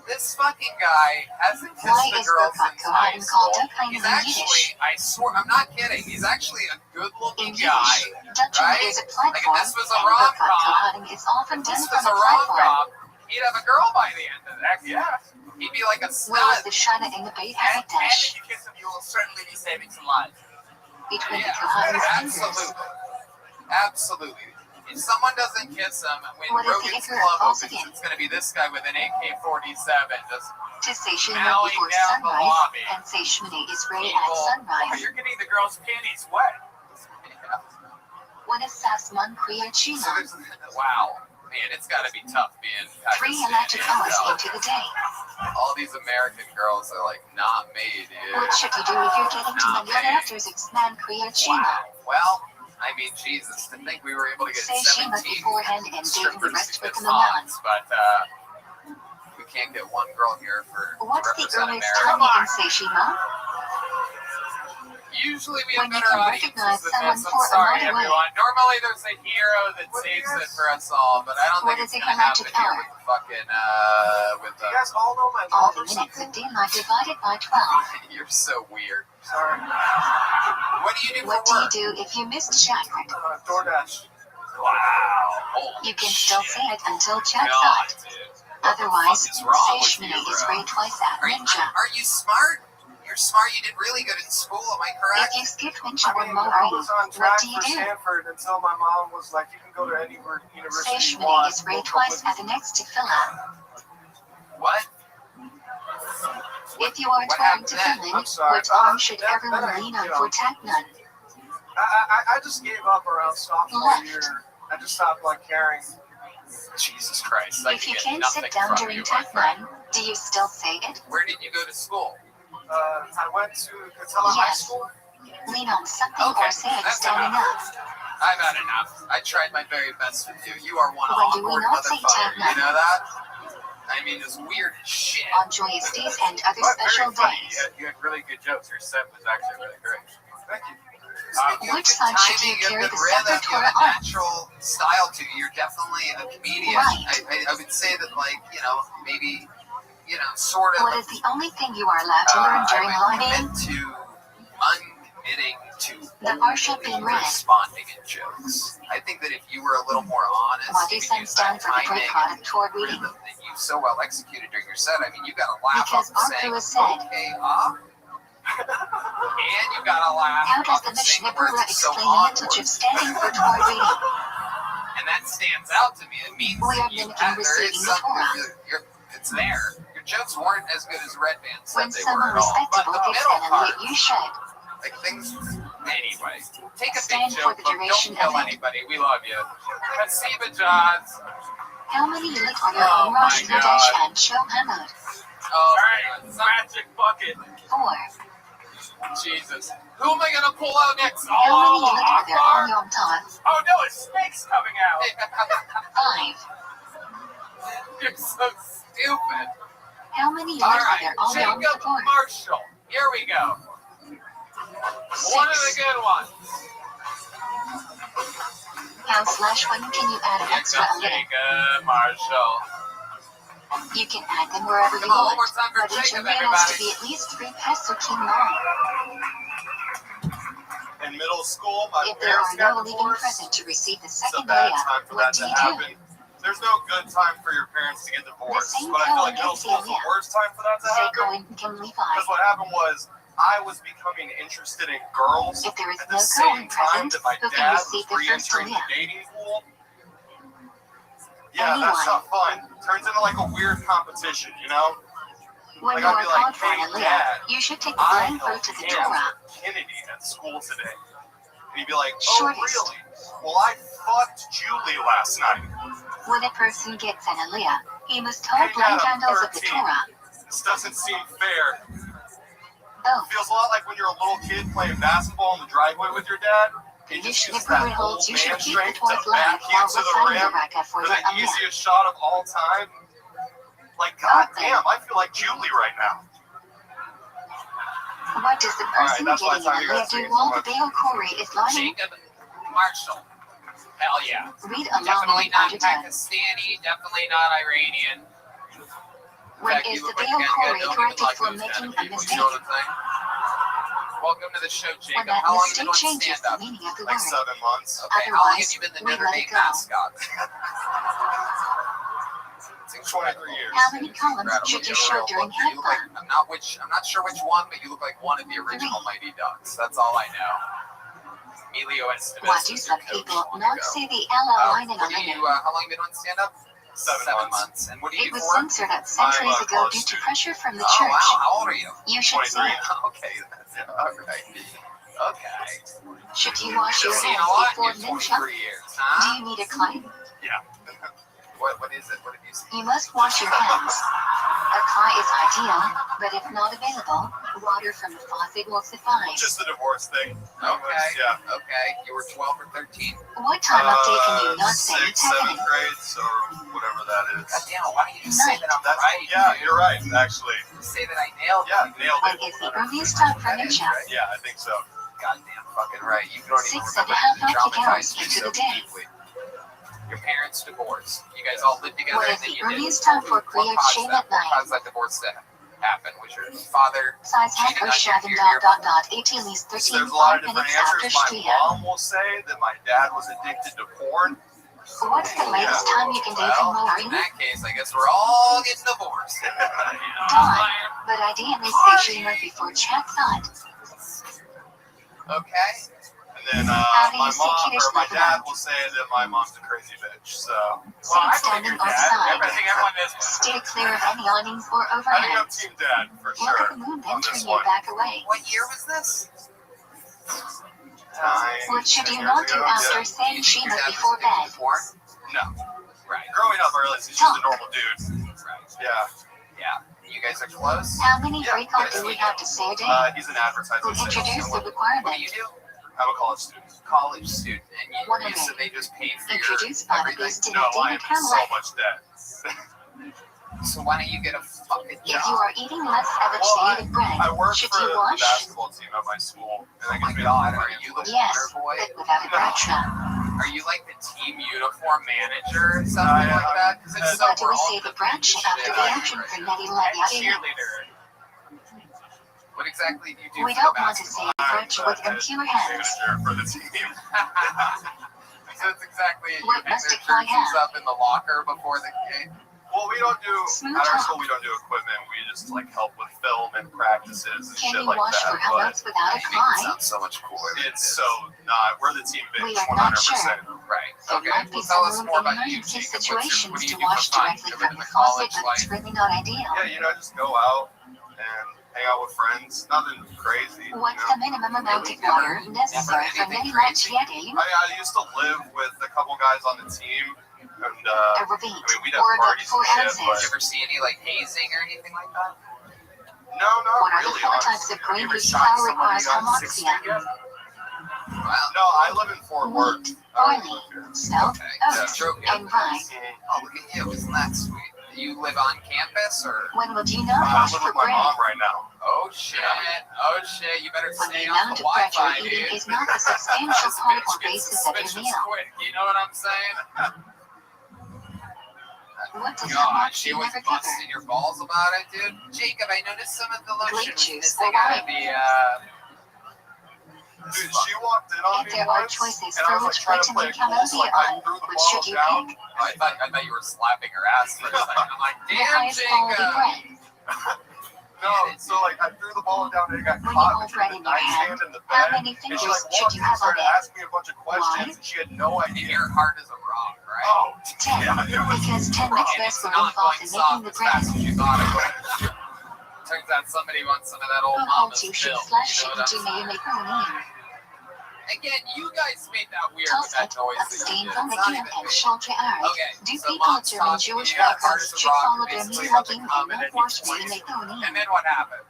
Speaker 3: This fucking guy hasn't kissed
Speaker 2: Why
Speaker 3: a
Speaker 2: is
Speaker 3: girl
Speaker 2: Birkat
Speaker 3: since high
Speaker 2: Kohatin
Speaker 3: school.
Speaker 2: called Dukain
Speaker 3: He's
Speaker 2: in
Speaker 3: actually,
Speaker 2: Yiddish?
Speaker 3: I swear, I'm not kidding. He's actually a
Speaker 2: In
Speaker 3: good-looking
Speaker 2: Yiddish,
Speaker 3: guy.
Speaker 2: Dutching
Speaker 3: right?
Speaker 2: is a
Speaker 3: Like, if
Speaker 2: platform,
Speaker 3: this was a
Speaker 2: and Birkat
Speaker 3: rom-com,
Speaker 2: Kohatin is often
Speaker 3: If this
Speaker 2: done
Speaker 3: was
Speaker 2: from
Speaker 3: a
Speaker 2: a platform.
Speaker 3: rom-com, he'd have a girl by the end of that. Yeah. He'd be like a
Speaker 2: Where was
Speaker 3: stud.
Speaker 2: the Shana in the Beit
Speaker 3: And if
Speaker 2: HaMikdash?
Speaker 3: you kiss him, you will certainly be saving some lives.
Speaker 2: Between the
Speaker 3: Yeah,
Speaker 2: Kohatan's fingers.
Speaker 3: absolutely. Absolutely. If someone doesn't kiss him, when
Speaker 2: What is the
Speaker 3: Rogan's
Speaker 2: Iker
Speaker 3: club
Speaker 2: calls
Speaker 3: opens,
Speaker 2: again?
Speaker 3: it's going to be this guy with an AK-47 just
Speaker 2: To say Shema
Speaker 3: Mowing
Speaker 2: before
Speaker 3: down the
Speaker 2: sunrise,
Speaker 3: lobby.
Speaker 2: and say Shemini Israel at
Speaker 3: people. Oh,
Speaker 2: sunrise.
Speaker 3: you're getting the girl's panties wet. Yeah.
Speaker 2: When is Sasman Kriya
Speaker 3: So
Speaker 2: Shema?
Speaker 3: there's, wow. Man, it's got to be tough being
Speaker 2: 3 electric hours
Speaker 3: Pakistani.
Speaker 2: into the day.
Speaker 3: All these American girls are like, not me, dude.
Speaker 2: What should you do if you're getting to
Speaker 3: Not
Speaker 2: Manila
Speaker 3: me.
Speaker 2: after Sasman Kriya Shema?
Speaker 3: Wow. Well, I mean, Jesus, to think we were able to get
Speaker 2: Say Shema
Speaker 3: 17
Speaker 2: beforehand and David the
Speaker 3: strippers
Speaker 2: rest
Speaker 3: to
Speaker 2: with
Speaker 3: kiss
Speaker 2: the Manan.
Speaker 3: moms, but we can't get one girl here for to
Speaker 2: What's the
Speaker 3: represent
Speaker 2: earliest
Speaker 3: America.
Speaker 2: time you can say Shema?
Speaker 3: Usually we have
Speaker 2: When you
Speaker 3: better
Speaker 2: can
Speaker 3: audiences
Speaker 2: recognize
Speaker 3: than
Speaker 2: someone
Speaker 3: this.
Speaker 2: for
Speaker 3: I'm
Speaker 2: a
Speaker 3: sorry,
Speaker 2: right away.
Speaker 3: everyone. Normally there's a hero that saves it for us all, but I don't
Speaker 2: What
Speaker 3: think
Speaker 2: is
Speaker 3: it's
Speaker 2: a
Speaker 3: gonna happen
Speaker 2: halachic
Speaker 3: here
Speaker 2: hour?
Speaker 3: with the fucking with
Speaker 6: you guys all know my
Speaker 2: All
Speaker 6: mom
Speaker 2: the
Speaker 6: or
Speaker 2: minutes
Speaker 6: something?
Speaker 2: of daylight divided by 12.
Speaker 3: You're so weird.
Speaker 6: Sorry.
Speaker 3: What do you do
Speaker 2: What
Speaker 3: for
Speaker 2: do
Speaker 3: work?
Speaker 2: you do if you missed Shachrit?
Speaker 3: Wow.
Speaker 6: DoorDash.
Speaker 3: Holy
Speaker 2: You can still
Speaker 3: shit.
Speaker 2: say it until chat
Speaker 3: God,
Speaker 2: thought.
Speaker 3: dude. What the
Speaker 2: Otherwise,
Speaker 3: fuck is wrong
Speaker 2: say
Speaker 3: with you,
Speaker 2: Shemini
Speaker 3: bro?
Speaker 2: Israel twice at Ninja.
Speaker 3: Are you smart? You're smart. You did really good in school. Am I correct?
Speaker 2: If you skip Ninja
Speaker 6: I
Speaker 2: or
Speaker 6: mean, I
Speaker 2: Maureen,
Speaker 6: was on
Speaker 2: what
Speaker 6: track
Speaker 2: do you
Speaker 6: for
Speaker 2: do?
Speaker 6: Stanford until my mom was like, you can go to any
Speaker 2: Say
Speaker 6: university you
Speaker 2: Shemini
Speaker 6: want.
Speaker 2: Israel
Speaker 6: We'll come
Speaker 2: twice
Speaker 6: with
Speaker 2: at the next tefillah.
Speaker 3: What?
Speaker 2: If you are
Speaker 3: What
Speaker 2: touring
Speaker 3: happened
Speaker 2: to
Speaker 3: then?
Speaker 2: Finland,
Speaker 6: I'm sorry.
Speaker 2: which arm should
Speaker 6: That-
Speaker 2: everyone
Speaker 6: that-
Speaker 2: lean on
Speaker 6: you know.
Speaker 2: for Taknun?
Speaker 6: I just gave up around sophomore
Speaker 2: Left.
Speaker 6: year. I just stopped like caring.
Speaker 3: Jesus Christ. I
Speaker 2: If you
Speaker 3: get
Speaker 2: can't
Speaker 3: nothing
Speaker 2: sit down
Speaker 3: from
Speaker 2: during
Speaker 3: you, my friend.
Speaker 2: Taknun, Do you still say it?
Speaker 3: Where did you go to school?
Speaker 4: I went to Catella High
Speaker 2: Yes.
Speaker 4: School.
Speaker 2: Lean on something
Speaker 3: Okay,
Speaker 2: or say it
Speaker 3: that's
Speaker 2: standing
Speaker 3: enough.
Speaker 2: up.
Speaker 3: I've had enough. I tried my very best with you. You are one
Speaker 2: When do we
Speaker 3: awkward
Speaker 2: not say
Speaker 3: motherfucker.
Speaker 2: tag
Speaker 3: You know that? I mean, it's weird as shit.
Speaker 2: On joyous days and other
Speaker 5: But
Speaker 2: special
Speaker 5: very funny.
Speaker 2: days.
Speaker 5: You had really good jokes. Your set was actually really great.
Speaker 4: Thank you.
Speaker 3: You have
Speaker 2: Which
Speaker 3: good
Speaker 2: side should you
Speaker 3: timing,
Speaker 2: carry
Speaker 3: have
Speaker 2: the
Speaker 3: good rhythm,
Speaker 2: separate
Speaker 3: you have a
Speaker 2: Torah on?
Speaker 3: natural style to you. You're definitely a comedian.
Speaker 2: Right.
Speaker 3: I would say that, like, you know, maybe, you know, sort of.
Speaker 2: What is the only thing you are allowed to learn during
Speaker 3: I would
Speaker 2: learning?
Speaker 3: commit to uncommitting to
Speaker 2: The bar should be
Speaker 3: only
Speaker 2: red.
Speaker 3: responding in jokes. I think that if you were a little more honest,
Speaker 2: What
Speaker 3: you
Speaker 2: do
Speaker 3: could
Speaker 2: you
Speaker 3: use
Speaker 2: stand
Speaker 3: that
Speaker 2: for the
Speaker 3: timing
Speaker 2: great product toward
Speaker 3: and
Speaker 2: reading?
Speaker 3: rhythm that you so well executed during your set. I mean, you got to laugh
Speaker 2: Because
Speaker 3: off
Speaker 2: our
Speaker 3: saying,
Speaker 2: crew has said,
Speaker 3: okay, and you got to laugh
Speaker 2: how does
Speaker 3: off
Speaker 2: the
Speaker 3: of saying
Speaker 2: Mishnah
Speaker 3: the words
Speaker 2: Berurah
Speaker 3: so
Speaker 2: explain the message
Speaker 3: onward.
Speaker 2: of standing for toward reading?
Speaker 3: And that stands out to me. It means
Speaker 2: We are
Speaker 3: that you
Speaker 2: mimicking
Speaker 3: have, there is
Speaker 2: receiving the
Speaker 3: something,
Speaker 2: Torah.
Speaker 3: it's there. Your jokes weren't as good as Red Band
Speaker 2: When
Speaker 3: said they
Speaker 2: someone
Speaker 3: were at all. But
Speaker 2: respectable
Speaker 3: the
Speaker 2: gives
Speaker 3: middle
Speaker 2: an
Speaker 3: part,
Speaker 2: elite, you should.
Speaker 3: like things, anyway. Take a
Speaker 2: Stand
Speaker 3: big
Speaker 2: for
Speaker 3: joke,
Speaker 2: the
Speaker 3: but
Speaker 2: duration
Speaker 3: don't kill
Speaker 2: of it.
Speaker 3: anybody. We love you. Hasiba Johns.
Speaker 2: How many you look on your
Speaker 3: Oh
Speaker 2: own
Speaker 3: my
Speaker 2: Rosh
Speaker 3: God.
Speaker 2: Chodesh and Shel Hamad?
Speaker 3: Oh,
Speaker 5: Alright, magic bucket.
Speaker 2: 4.
Speaker 3: Jesus. Who am I going to pull out next?
Speaker 2: How many you look on their own
Speaker 3: Akbar?
Speaker 2: Yom Tov?
Speaker 5: Oh no, a snake's coming out.
Speaker 2: 5.
Speaker 3: You're so stupid.
Speaker 2: How many you
Speaker 3: All
Speaker 2: look on
Speaker 3: right,
Speaker 2: their own Yom
Speaker 3: Jacob
Speaker 2: Kippur?
Speaker 3: Marshall. Here we go. One of the
Speaker 2: 6.
Speaker 3: good ones.
Speaker 2: How/when can you add an
Speaker 3: Here
Speaker 2: extra
Speaker 3: comes
Speaker 2: aliyah?
Speaker 3: Jacob Marshall.
Speaker 2: You can add them wherever you
Speaker 3: Come on, one
Speaker 2: want,
Speaker 3: more time for
Speaker 2: but each
Speaker 3: Jacob,
Speaker 2: aliyah has to
Speaker 3: everybody.
Speaker 2: be at least 3 pesukim long.
Speaker 6: In middle school, my
Speaker 2: If there
Speaker 6: parents
Speaker 2: are
Speaker 6: got
Speaker 2: no living
Speaker 6: divorced.
Speaker 2: present to receive the
Speaker 6: It's a
Speaker 2: second
Speaker 6: bad
Speaker 2: aliyah,
Speaker 6: time for
Speaker 2: what
Speaker 6: that
Speaker 2: do
Speaker 6: to
Speaker 2: you do?
Speaker 6: happen. There's no good time for your parents to get divorced,
Speaker 2: same
Speaker 6: but I feel like
Speaker 2: Kohen
Speaker 6: middle
Speaker 2: gets the
Speaker 6: school is the
Speaker 2: aliyah.
Speaker 6: worst time for that to
Speaker 2: Say
Speaker 6: happen.
Speaker 2: Cohen can Levi.
Speaker 6: Because what happened was, I was becoming interested in girls
Speaker 2: If there is
Speaker 6: at
Speaker 2: no
Speaker 6: the same
Speaker 2: Kohen
Speaker 6: time
Speaker 2: present,
Speaker 6: that my
Speaker 2: who can
Speaker 6: dad was
Speaker 2: receive the first
Speaker 6: re-entering the
Speaker 2: aliyah?
Speaker 6: dating pool. Yeah, that's
Speaker 2: Anyone.
Speaker 6: not fun. Turns into like a weird competition, you know?
Speaker 2: When
Speaker 6: Like,
Speaker 2: you
Speaker 6: I'd
Speaker 2: are
Speaker 6: be like,
Speaker 2: called for an
Speaker 6: hey,
Speaker 2: aliyah,
Speaker 6: Dad,
Speaker 2: you should take the
Speaker 6: I
Speaker 2: blind
Speaker 6: held
Speaker 2: fruit of the
Speaker 6: hands
Speaker 2: Torah.
Speaker 6: with Kennedy at school today. And he'd be like, oh,
Speaker 2: Shortest.
Speaker 6: really? Well, I fucked Julie last night.
Speaker 2: When a person gets an aliyah, he must
Speaker 6: Hey,
Speaker 2: hold blind
Speaker 6: Dad, I'm
Speaker 2: candles of the
Speaker 6: 13.
Speaker 2: Torah.
Speaker 6: This doesn't seem fair.
Speaker 2: Both.
Speaker 6: Feels a lot like when you're a little kid playing basketball in the driveway with your dad. He just
Speaker 2: Mishnah
Speaker 6: uses that
Speaker 2: Berurah
Speaker 6: old
Speaker 2: holds you should
Speaker 6: man
Speaker 2: keep the
Speaker 6: strength
Speaker 2: Torah
Speaker 6: to
Speaker 2: blind
Speaker 6: back you
Speaker 2: while
Speaker 6: to the
Speaker 2: reciting the
Speaker 6: rim
Speaker 2: Raka for
Speaker 6: for
Speaker 2: the
Speaker 6: the
Speaker 2: aliyah.
Speaker 6: easiest shot of all time. Like, goddamn, I feel like Julie right now.
Speaker 2: What does the
Speaker 6: All right,
Speaker 2: person
Speaker 6: that's why I
Speaker 2: getting an
Speaker 6: thought you guys
Speaker 2: aliyah do
Speaker 6: singing
Speaker 2: while
Speaker 6: so
Speaker 2: the Baal Kori is learning?
Speaker 3: Jacob Marshall. Hell yeah.
Speaker 2: Read along
Speaker 3: Definitely
Speaker 2: in
Speaker 3: not
Speaker 2: Adjutant.
Speaker 3: Pakistani, definitely not Iranian.
Speaker 2: When
Speaker 3: Heck,
Speaker 2: is
Speaker 3: you
Speaker 2: the
Speaker 3: look like
Speaker 2: Baal
Speaker 3: a
Speaker 2: Kori
Speaker 3: guy don't even
Speaker 2: corrected
Speaker 3: like
Speaker 2: for
Speaker 3: those kind
Speaker 2: making
Speaker 3: of
Speaker 2: a
Speaker 3: people,
Speaker 2: mistake?
Speaker 3: you know what I'm saying? Welcome to the show,
Speaker 2: When
Speaker 3: Jacob.
Speaker 2: that
Speaker 3: How long have you
Speaker 2: mistake
Speaker 3: been on
Speaker 2: changes the
Speaker 3: stand-up?
Speaker 2: meaning of the
Speaker 6: Like
Speaker 2: word.
Speaker 6: 7 months.
Speaker 3: Okay, how long have
Speaker 2: Otherwise,
Speaker 3: you been the
Speaker 2: we
Speaker 3: Notre
Speaker 2: let
Speaker 3: Dame
Speaker 2: it go.
Speaker 3: mascot?
Speaker 6: It's 23 years.
Speaker 2: How many
Speaker 3: It's
Speaker 2: columns
Speaker 3: incredible.
Speaker 2: should you
Speaker 3: have a
Speaker 2: show
Speaker 3: real
Speaker 2: during
Speaker 3: look. You look like,
Speaker 2: Haggadah?
Speaker 3: I'm not sure which one, but you look like one of the original Mighty Ducks. That's all I know. Emilio Estevez.
Speaker 2: Why do
Speaker 3: was
Speaker 2: some
Speaker 3: your coach.
Speaker 2: people
Speaker 3: There you
Speaker 2: not
Speaker 3: go.
Speaker 2: say the Ella line in a
Speaker 3: What do you,
Speaker 2: minute?
Speaker 3: how long have you been on stand-up?
Speaker 6: 7 months.
Speaker 3: And what do you
Speaker 2: It
Speaker 3: do
Speaker 2: was
Speaker 3: for it?
Speaker 2: censored out centuries
Speaker 6: I'm a
Speaker 2: ago
Speaker 6: college
Speaker 2: due to
Speaker 6: student.
Speaker 2: pressure from the
Speaker 3: Oh,
Speaker 2: church.
Speaker 3: wow. How old are you?
Speaker 2: You should see
Speaker 6: 23.
Speaker 2: it.
Speaker 3: Okay, that's it. All right. Okay.
Speaker 2: Should you wash your
Speaker 3: You've seen a
Speaker 2: hands
Speaker 3: lot
Speaker 2: before
Speaker 3: in your
Speaker 2: mincha?
Speaker 3: 23 years,
Speaker 2: Do
Speaker 3: huh?
Speaker 2: you need a clay?
Speaker 6: Yeah.
Speaker 3: What is it? What have you seen?
Speaker 2: You must wash your hands. A clay is ideal, but if not available, water from the faucet will suffice.
Speaker 6: Just the divorce thing.
Speaker 3: Okay.
Speaker 6: Yeah.
Speaker 3: Okay. You were 12 or 13.
Speaker 2: What time of day can you not say
Speaker 6: 6th,
Speaker 2: it's
Speaker 6: 7th
Speaker 2: happening?
Speaker 6: grade, so whatever that is.
Speaker 3: God damn it. Why don't you just say that I'm
Speaker 6: That's,
Speaker 3: right?
Speaker 6: yeah, you're right, actually.
Speaker 3: Say that I nailed
Speaker 6: Yeah,
Speaker 3: it.
Speaker 6: nailed
Speaker 2: When
Speaker 6: it.
Speaker 2: is the earliest time for
Speaker 3: That is
Speaker 2: mincha?
Speaker 3: right.
Speaker 6: Yeah, I think so.
Speaker 3: Goddamn fucking right. You don't even
Speaker 2: 6.5
Speaker 3: remember
Speaker 2: hours
Speaker 3: traumatized you
Speaker 2: into
Speaker 3: so
Speaker 2: the day.
Speaker 3: deeply. Your parents divorced. You guys all lived together
Speaker 2: What
Speaker 3: and
Speaker 2: is
Speaker 3: then
Speaker 2: the
Speaker 3: you did.
Speaker 2: earliest time for
Speaker 3: What
Speaker 2: Kriyat
Speaker 3: caused
Speaker 2: Shem
Speaker 3: that?
Speaker 2: at
Speaker 3: What
Speaker 2: night?
Speaker 3: caused that divorce to happen? Was your father
Speaker 2: Size half
Speaker 3: cheating
Speaker 2: or
Speaker 3: on you?
Speaker 2: shaven
Speaker 3: Your-
Speaker 2: at least
Speaker 6: So
Speaker 2: 13
Speaker 6: there's a lot of
Speaker 2: 5
Speaker 6: different
Speaker 2: minutes after
Speaker 6: answers. My
Speaker 2: Shkia.
Speaker 6: mom will say that my dad was addicted to porn.
Speaker 2: What's the latest time you can date in
Speaker 3: Well, in
Speaker 2: Marine?
Speaker 3: that case, I guess we're all getting divorced.
Speaker 2: Dawn. But ideally say Shema before Chad thought.
Speaker 3: Okay.
Speaker 6: And then
Speaker 2: How do you
Speaker 6: my
Speaker 2: say
Speaker 6: mom
Speaker 2: Kiddush
Speaker 6: or my
Speaker 2: Lebanon?
Speaker 6: dad will say that my mom's a crazy bitch. So
Speaker 2: Say
Speaker 5: I believe
Speaker 2: standing
Speaker 5: your dad.
Speaker 2: outside.
Speaker 5: I think everyone is.
Speaker 2: Stay clear of any awnings or
Speaker 6: I think I'm
Speaker 2: overhangs.
Speaker 6: team dad for
Speaker 2: Look at
Speaker 6: sure
Speaker 2: the moon,
Speaker 6: on
Speaker 2: then
Speaker 6: this
Speaker 2: turn your
Speaker 6: one.
Speaker 2: back away.
Speaker 3: What year was this?
Speaker 6: 9,
Speaker 2: What should
Speaker 6: 10
Speaker 2: you
Speaker 6: years
Speaker 2: not do
Speaker 6: ago.
Speaker 2: after
Speaker 6: Yeah.
Speaker 2: saying
Speaker 3: Your
Speaker 2: Shema
Speaker 3: dad was
Speaker 2: before
Speaker 3: addicted
Speaker 2: bed?
Speaker 3: to porn?
Speaker 6: No.
Speaker 3: Right.
Speaker 6: Growing up, I realized he's just a normal dude.
Speaker 3: Right.
Speaker 6: Yeah.
Speaker 3: Yeah. You guys are close?
Speaker 2: How many free calls do we have to say a day?
Speaker 6: He's an advertiser.
Speaker 2: Who introduced the
Speaker 3: What do
Speaker 2: requirement?
Speaker 3: you do?
Speaker 6: I'm a college student.
Speaker 3: College student. And you said they just pay for your
Speaker 2: Introduced by the
Speaker 3: everything?
Speaker 2: beast in
Speaker 6: No,
Speaker 2: a
Speaker 6: I
Speaker 2: demon
Speaker 6: am
Speaker 2: kind of
Speaker 6: so
Speaker 2: life.
Speaker 6: much debt.
Speaker 3: So why don't you get a fucking
Speaker 2: If you
Speaker 3: job?
Speaker 2: are eating less of a
Speaker 6: Well,
Speaker 2: shade of bread,
Speaker 6: I work
Speaker 2: should
Speaker 6: for
Speaker 2: you
Speaker 6: the
Speaker 2: wash?
Speaker 6: basketball team at my school. And
Speaker 3: Oh
Speaker 6: that
Speaker 3: my
Speaker 6: gives me
Speaker 3: god,
Speaker 6: a lot
Speaker 3: are
Speaker 6: of
Speaker 3: you
Speaker 6: money.
Speaker 3: the
Speaker 2: Yes,
Speaker 3: water boy?
Speaker 2: but without a bradshaw.
Speaker 3: Are you like the team uniform manager or something like that? Because if so,
Speaker 2: What do
Speaker 3: we're
Speaker 2: we
Speaker 3: all
Speaker 2: say the
Speaker 3: confused
Speaker 2: bradshaw after
Speaker 3: shit.
Speaker 2: the action for Nettie Levy?
Speaker 5: Cheerleader.
Speaker 3: What exactly do you do
Speaker 2: We
Speaker 3: for
Speaker 2: don't
Speaker 3: the
Speaker 2: want to
Speaker 3: basketball?
Speaker 2: say virtue with impure hands.
Speaker 6: Manager for the team.
Speaker 3: So it's exactly you
Speaker 2: What
Speaker 3: hang
Speaker 2: must
Speaker 3: their
Speaker 2: a fly
Speaker 3: jerseys
Speaker 2: have?
Speaker 3: up in the locker before the game.
Speaker 6: Well, we don't do,
Speaker 2: Smooth
Speaker 6: at our
Speaker 2: talk.
Speaker 6: school, we don't do equipment. We just, like, help with film and practices and
Speaker 2: Can
Speaker 6: shit
Speaker 2: you
Speaker 6: like
Speaker 2: wash
Speaker 6: that.
Speaker 2: for helmets without a
Speaker 3: You make it
Speaker 2: cry?
Speaker 3: sound so much cooler. than
Speaker 6: It's
Speaker 3: it is.
Speaker 6: so not. We're the team bitch,
Speaker 2: We are not
Speaker 6: 100%.
Speaker 3: Right.
Speaker 2: There
Speaker 3: Okay.
Speaker 2: might be
Speaker 3: Well, tell
Speaker 2: some
Speaker 3: us
Speaker 2: room
Speaker 3: more
Speaker 2: in
Speaker 3: about you,
Speaker 2: emergency
Speaker 3: Jacob. What
Speaker 2: situations
Speaker 3: do you
Speaker 2: to
Speaker 3: do for
Speaker 2: wash
Speaker 3: fun?
Speaker 2: directly
Speaker 3: You're
Speaker 2: from
Speaker 3: living
Speaker 2: the
Speaker 3: the
Speaker 2: faucet,
Speaker 3: college
Speaker 2: but
Speaker 3: life.
Speaker 2: it's really not ideal.
Speaker 6: Yeah, you know, just go out and hang out with friends. Nothing crazy.
Speaker 2: What's
Speaker 6: you
Speaker 2: the
Speaker 6: know?
Speaker 2: minimum amount of water necessary for Nettie Levy?
Speaker 6: I used to live with a couple guys on the team, and
Speaker 2: A ravine,
Speaker 6: I mean, we'd have
Speaker 2: or about
Speaker 6: parties
Speaker 2: 4
Speaker 6: and
Speaker 2: ounces.
Speaker 6: shit,
Speaker 3: Did you ever see any like hazing or anything like that?
Speaker 6: no, not
Speaker 2: What are the
Speaker 6: really.
Speaker 2: 4 types
Speaker 6: Honestly.
Speaker 2: of green
Speaker 6: You ever
Speaker 2: whose
Speaker 6: shot
Speaker 2: flour
Speaker 6: somebody
Speaker 2: requires
Speaker 6: on 6th Street
Speaker 2: homoxia?
Speaker 6: yet?
Speaker 3: Well,
Speaker 6: No, I live in Fort Worth.
Speaker 2: Wheat,
Speaker 6: I don't
Speaker 2: barley,
Speaker 6: live here.
Speaker 2: spelt,
Speaker 3: okay.
Speaker 2: oats,
Speaker 3: Joking.
Speaker 2: and rye.
Speaker 3: Oh, look at you. Isn't that sweet? Do you live on campus or?
Speaker 2: When would you not
Speaker 6: I
Speaker 2: wash
Speaker 6: live
Speaker 2: for
Speaker 6: with my
Speaker 2: bread?
Speaker 6: mom right now.
Speaker 3: Oh shit. Oh shit. You better
Speaker 2: When the
Speaker 3: stay off
Speaker 2: amount
Speaker 3: the
Speaker 2: of bread
Speaker 3: Wi-Fi,
Speaker 2: you're eating
Speaker 3: dude.
Speaker 2: is not the substantial
Speaker 3: This
Speaker 2: part
Speaker 3: bitch
Speaker 2: or
Speaker 3: gets
Speaker 2: basis of your
Speaker 3: suspicious
Speaker 2: meal.
Speaker 3: quick. You know what I'm saying?
Speaker 2: What does
Speaker 3: God, she
Speaker 2: homoxia
Speaker 3: was
Speaker 2: never cover?
Speaker 3: busting your balls about it, dude. Jacob, I noticed some of the lotion
Speaker 2: Grape
Speaker 3: was
Speaker 2: juice
Speaker 3: missing
Speaker 2: or
Speaker 3: out
Speaker 2: wine?
Speaker 3: of the
Speaker 6: Dude, she walked in on
Speaker 2: If
Speaker 6: me
Speaker 2: there are
Speaker 6: once,
Speaker 2: choices
Speaker 6: and I
Speaker 2: for
Speaker 6: was like
Speaker 2: which
Speaker 6: trying to
Speaker 2: vitamin
Speaker 6: play cool,
Speaker 2: Camellia
Speaker 6: so like I
Speaker 2: on,
Speaker 6: threw the
Speaker 2: which
Speaker 6: ball
Speaker 2: should you
Speaker 6: down.
Speaker 2: pick?
Speaker 3: I thought you were slapping her ass for a second. I'm like,
Speaker 2: The
Speaker 3: damn,
Speaker 2: highest quality
Speaker 3: Jacob.
Speaker 2: bread.
Speaker 6: No, so like I threw the ball down and it got
Speaker 2: When you
Speaker 6: caught
Speaker 2: hold
Speaker 6: between
Speaker 2: bread
Speaker 6: the
Speaker 2: in your hand,
Speaker 6: nightstand and the
Speaker 2: how
Speaker 6: bed.
Speaker 2: many
Speaker 6: And she
Speaker 2: fingers
Speaker 6: like
Speaker 2: should
Speaker 6: walked
Speaker 2: you
Speaker 6: in and
Speaker 2: have on
Speaker 6: started
Speaker 2: it?
Speaker 6: asking me a bunch of questions, and she had no
Speaker 3: And
Speaker 6: idea.
Speaker 3: your heart is a rock, right?
Speaker 6: Oh,
Speaker 2: 10.
Speaker 6: yeah, it was
Speaker 2: Because 10
Speaker 6: wrong.
Speaker 2: mixed
Speaker 3: And
Speaker 2: best
Speaker 3: it's
Speaker 2: were
Speaker 3: not
Speaker 2: involved
Speaker 3: going
Speaker 2: in making
Speaker 3: soft
Speaker 2: the
Speaker 3: as fast
Speaker 2: bread.
Speaker 3: as you thought it would. Turns out somebody wants some of that old
Speaker 2: Who
Speaker 3: mama's
Speaker 2: holds you
Speaker 3: fill.
Speaker 2: should flesh
Speaker 3: You know
Speaker 2: it
Speaker 3: what
Speaker 2: into
Speaker 3: I'm saying?
Speaker 2: macaroni.
Speaker 3: Again, you guys made that weird with
Speaker 2: Toast
Speaker 3: that
Speaker 2: it,
Speaker 3: noise that you
Speaker 2: abstain
Speaker 3: did.
Speaker 2: from
Speaker 3: It's
Speaker 2: the
Speaker 3: not
Speaker 2: camp
Speaker 3: even
Speaker 2: and
Speaker 3: me.
Speaker 2: shelter out.
Speaker 3: Okay,
Speaker 2: Do
Speaker 3: so
Speaker 2: people
Speaker 3: mom's
Speaker 2: of German
Speaker 3: taught
Speaker 2: Jewish
Speaker 3: you that
Speaker 2: backgrounds
Speaker 3: artists
Speaker 2: should
Speaker 3: rock
Speaker 2: follow their
Speaker 3: basically
Speaker 2: meal
Speaker 3: about to
Speaker 2: hugging
Speaker 3: come
Speaker 2: and
Speaker 3: and
Speaker 2: not
Speaker 3: then
Speaker 2: wash
Speaker 3: you
Speaker 2: the
Speaker 3: point.
Speaker 2: macaroni?
Speaker 3: And then what happens?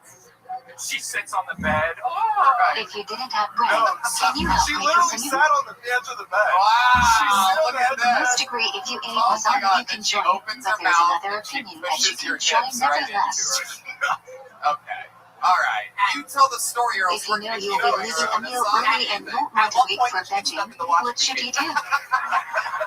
Speaker 5: She sits on the bed. Oh,
Speaker 2: If you didn't have bread,
Speaker 6: No,
Speaker 2: can you help
Speaker 6: she
Speaker 2: make
Speaker 6: literally
Speaker 2: us
Speaker 6: sat on the edge of the bed.
Speaker 3: Wow, look at
Speaker 2: Most
Speaker 3: that.
Speaker 2: agree if you ate
Speaker 3: Oh my
Speaker 2: lasagna
Speaker 3: god,
Speaker 2: you can
Speaker 3: then she
Speaker 2: join,
Speaker 3: opens
Speaker 2: but
Speaker 3: her
Speaker 2: there's
Speaker 3: mouth
Speaker 2: another
Speaker 3: and she
Speaker 2: opinion that you
Speaker 3: pushes your
Speaker 2: can join
Speaker 3: hips right into
Speaker 2: nevertheless.
Speaker 3: her. Okay. Alright. You tell the story or else
Speaker 2: If you
Speaker 3: we're
Speaker 2: know
Speaker 3: gonna
Speaker 2: you'll
Speaker 3: keep
Speaker 2: be
Speaker 3: going
Speaker 2: leaving a
Speaker 3: on
Speaker 2: meal
Speaker 3: this song.
Speaker 2: early and won't
Speaker 3: At
Speaker 2: want to
Speaker 3: what
Speaker 2: wait
Speaker 3: point
Speaker 2: for
Speaker 3: did you get
Speaker 2: vegging,
Speaker 3: stuff in the washing
Speaker 2: what should you
Speaker 3: machine?
Speaker 2: do?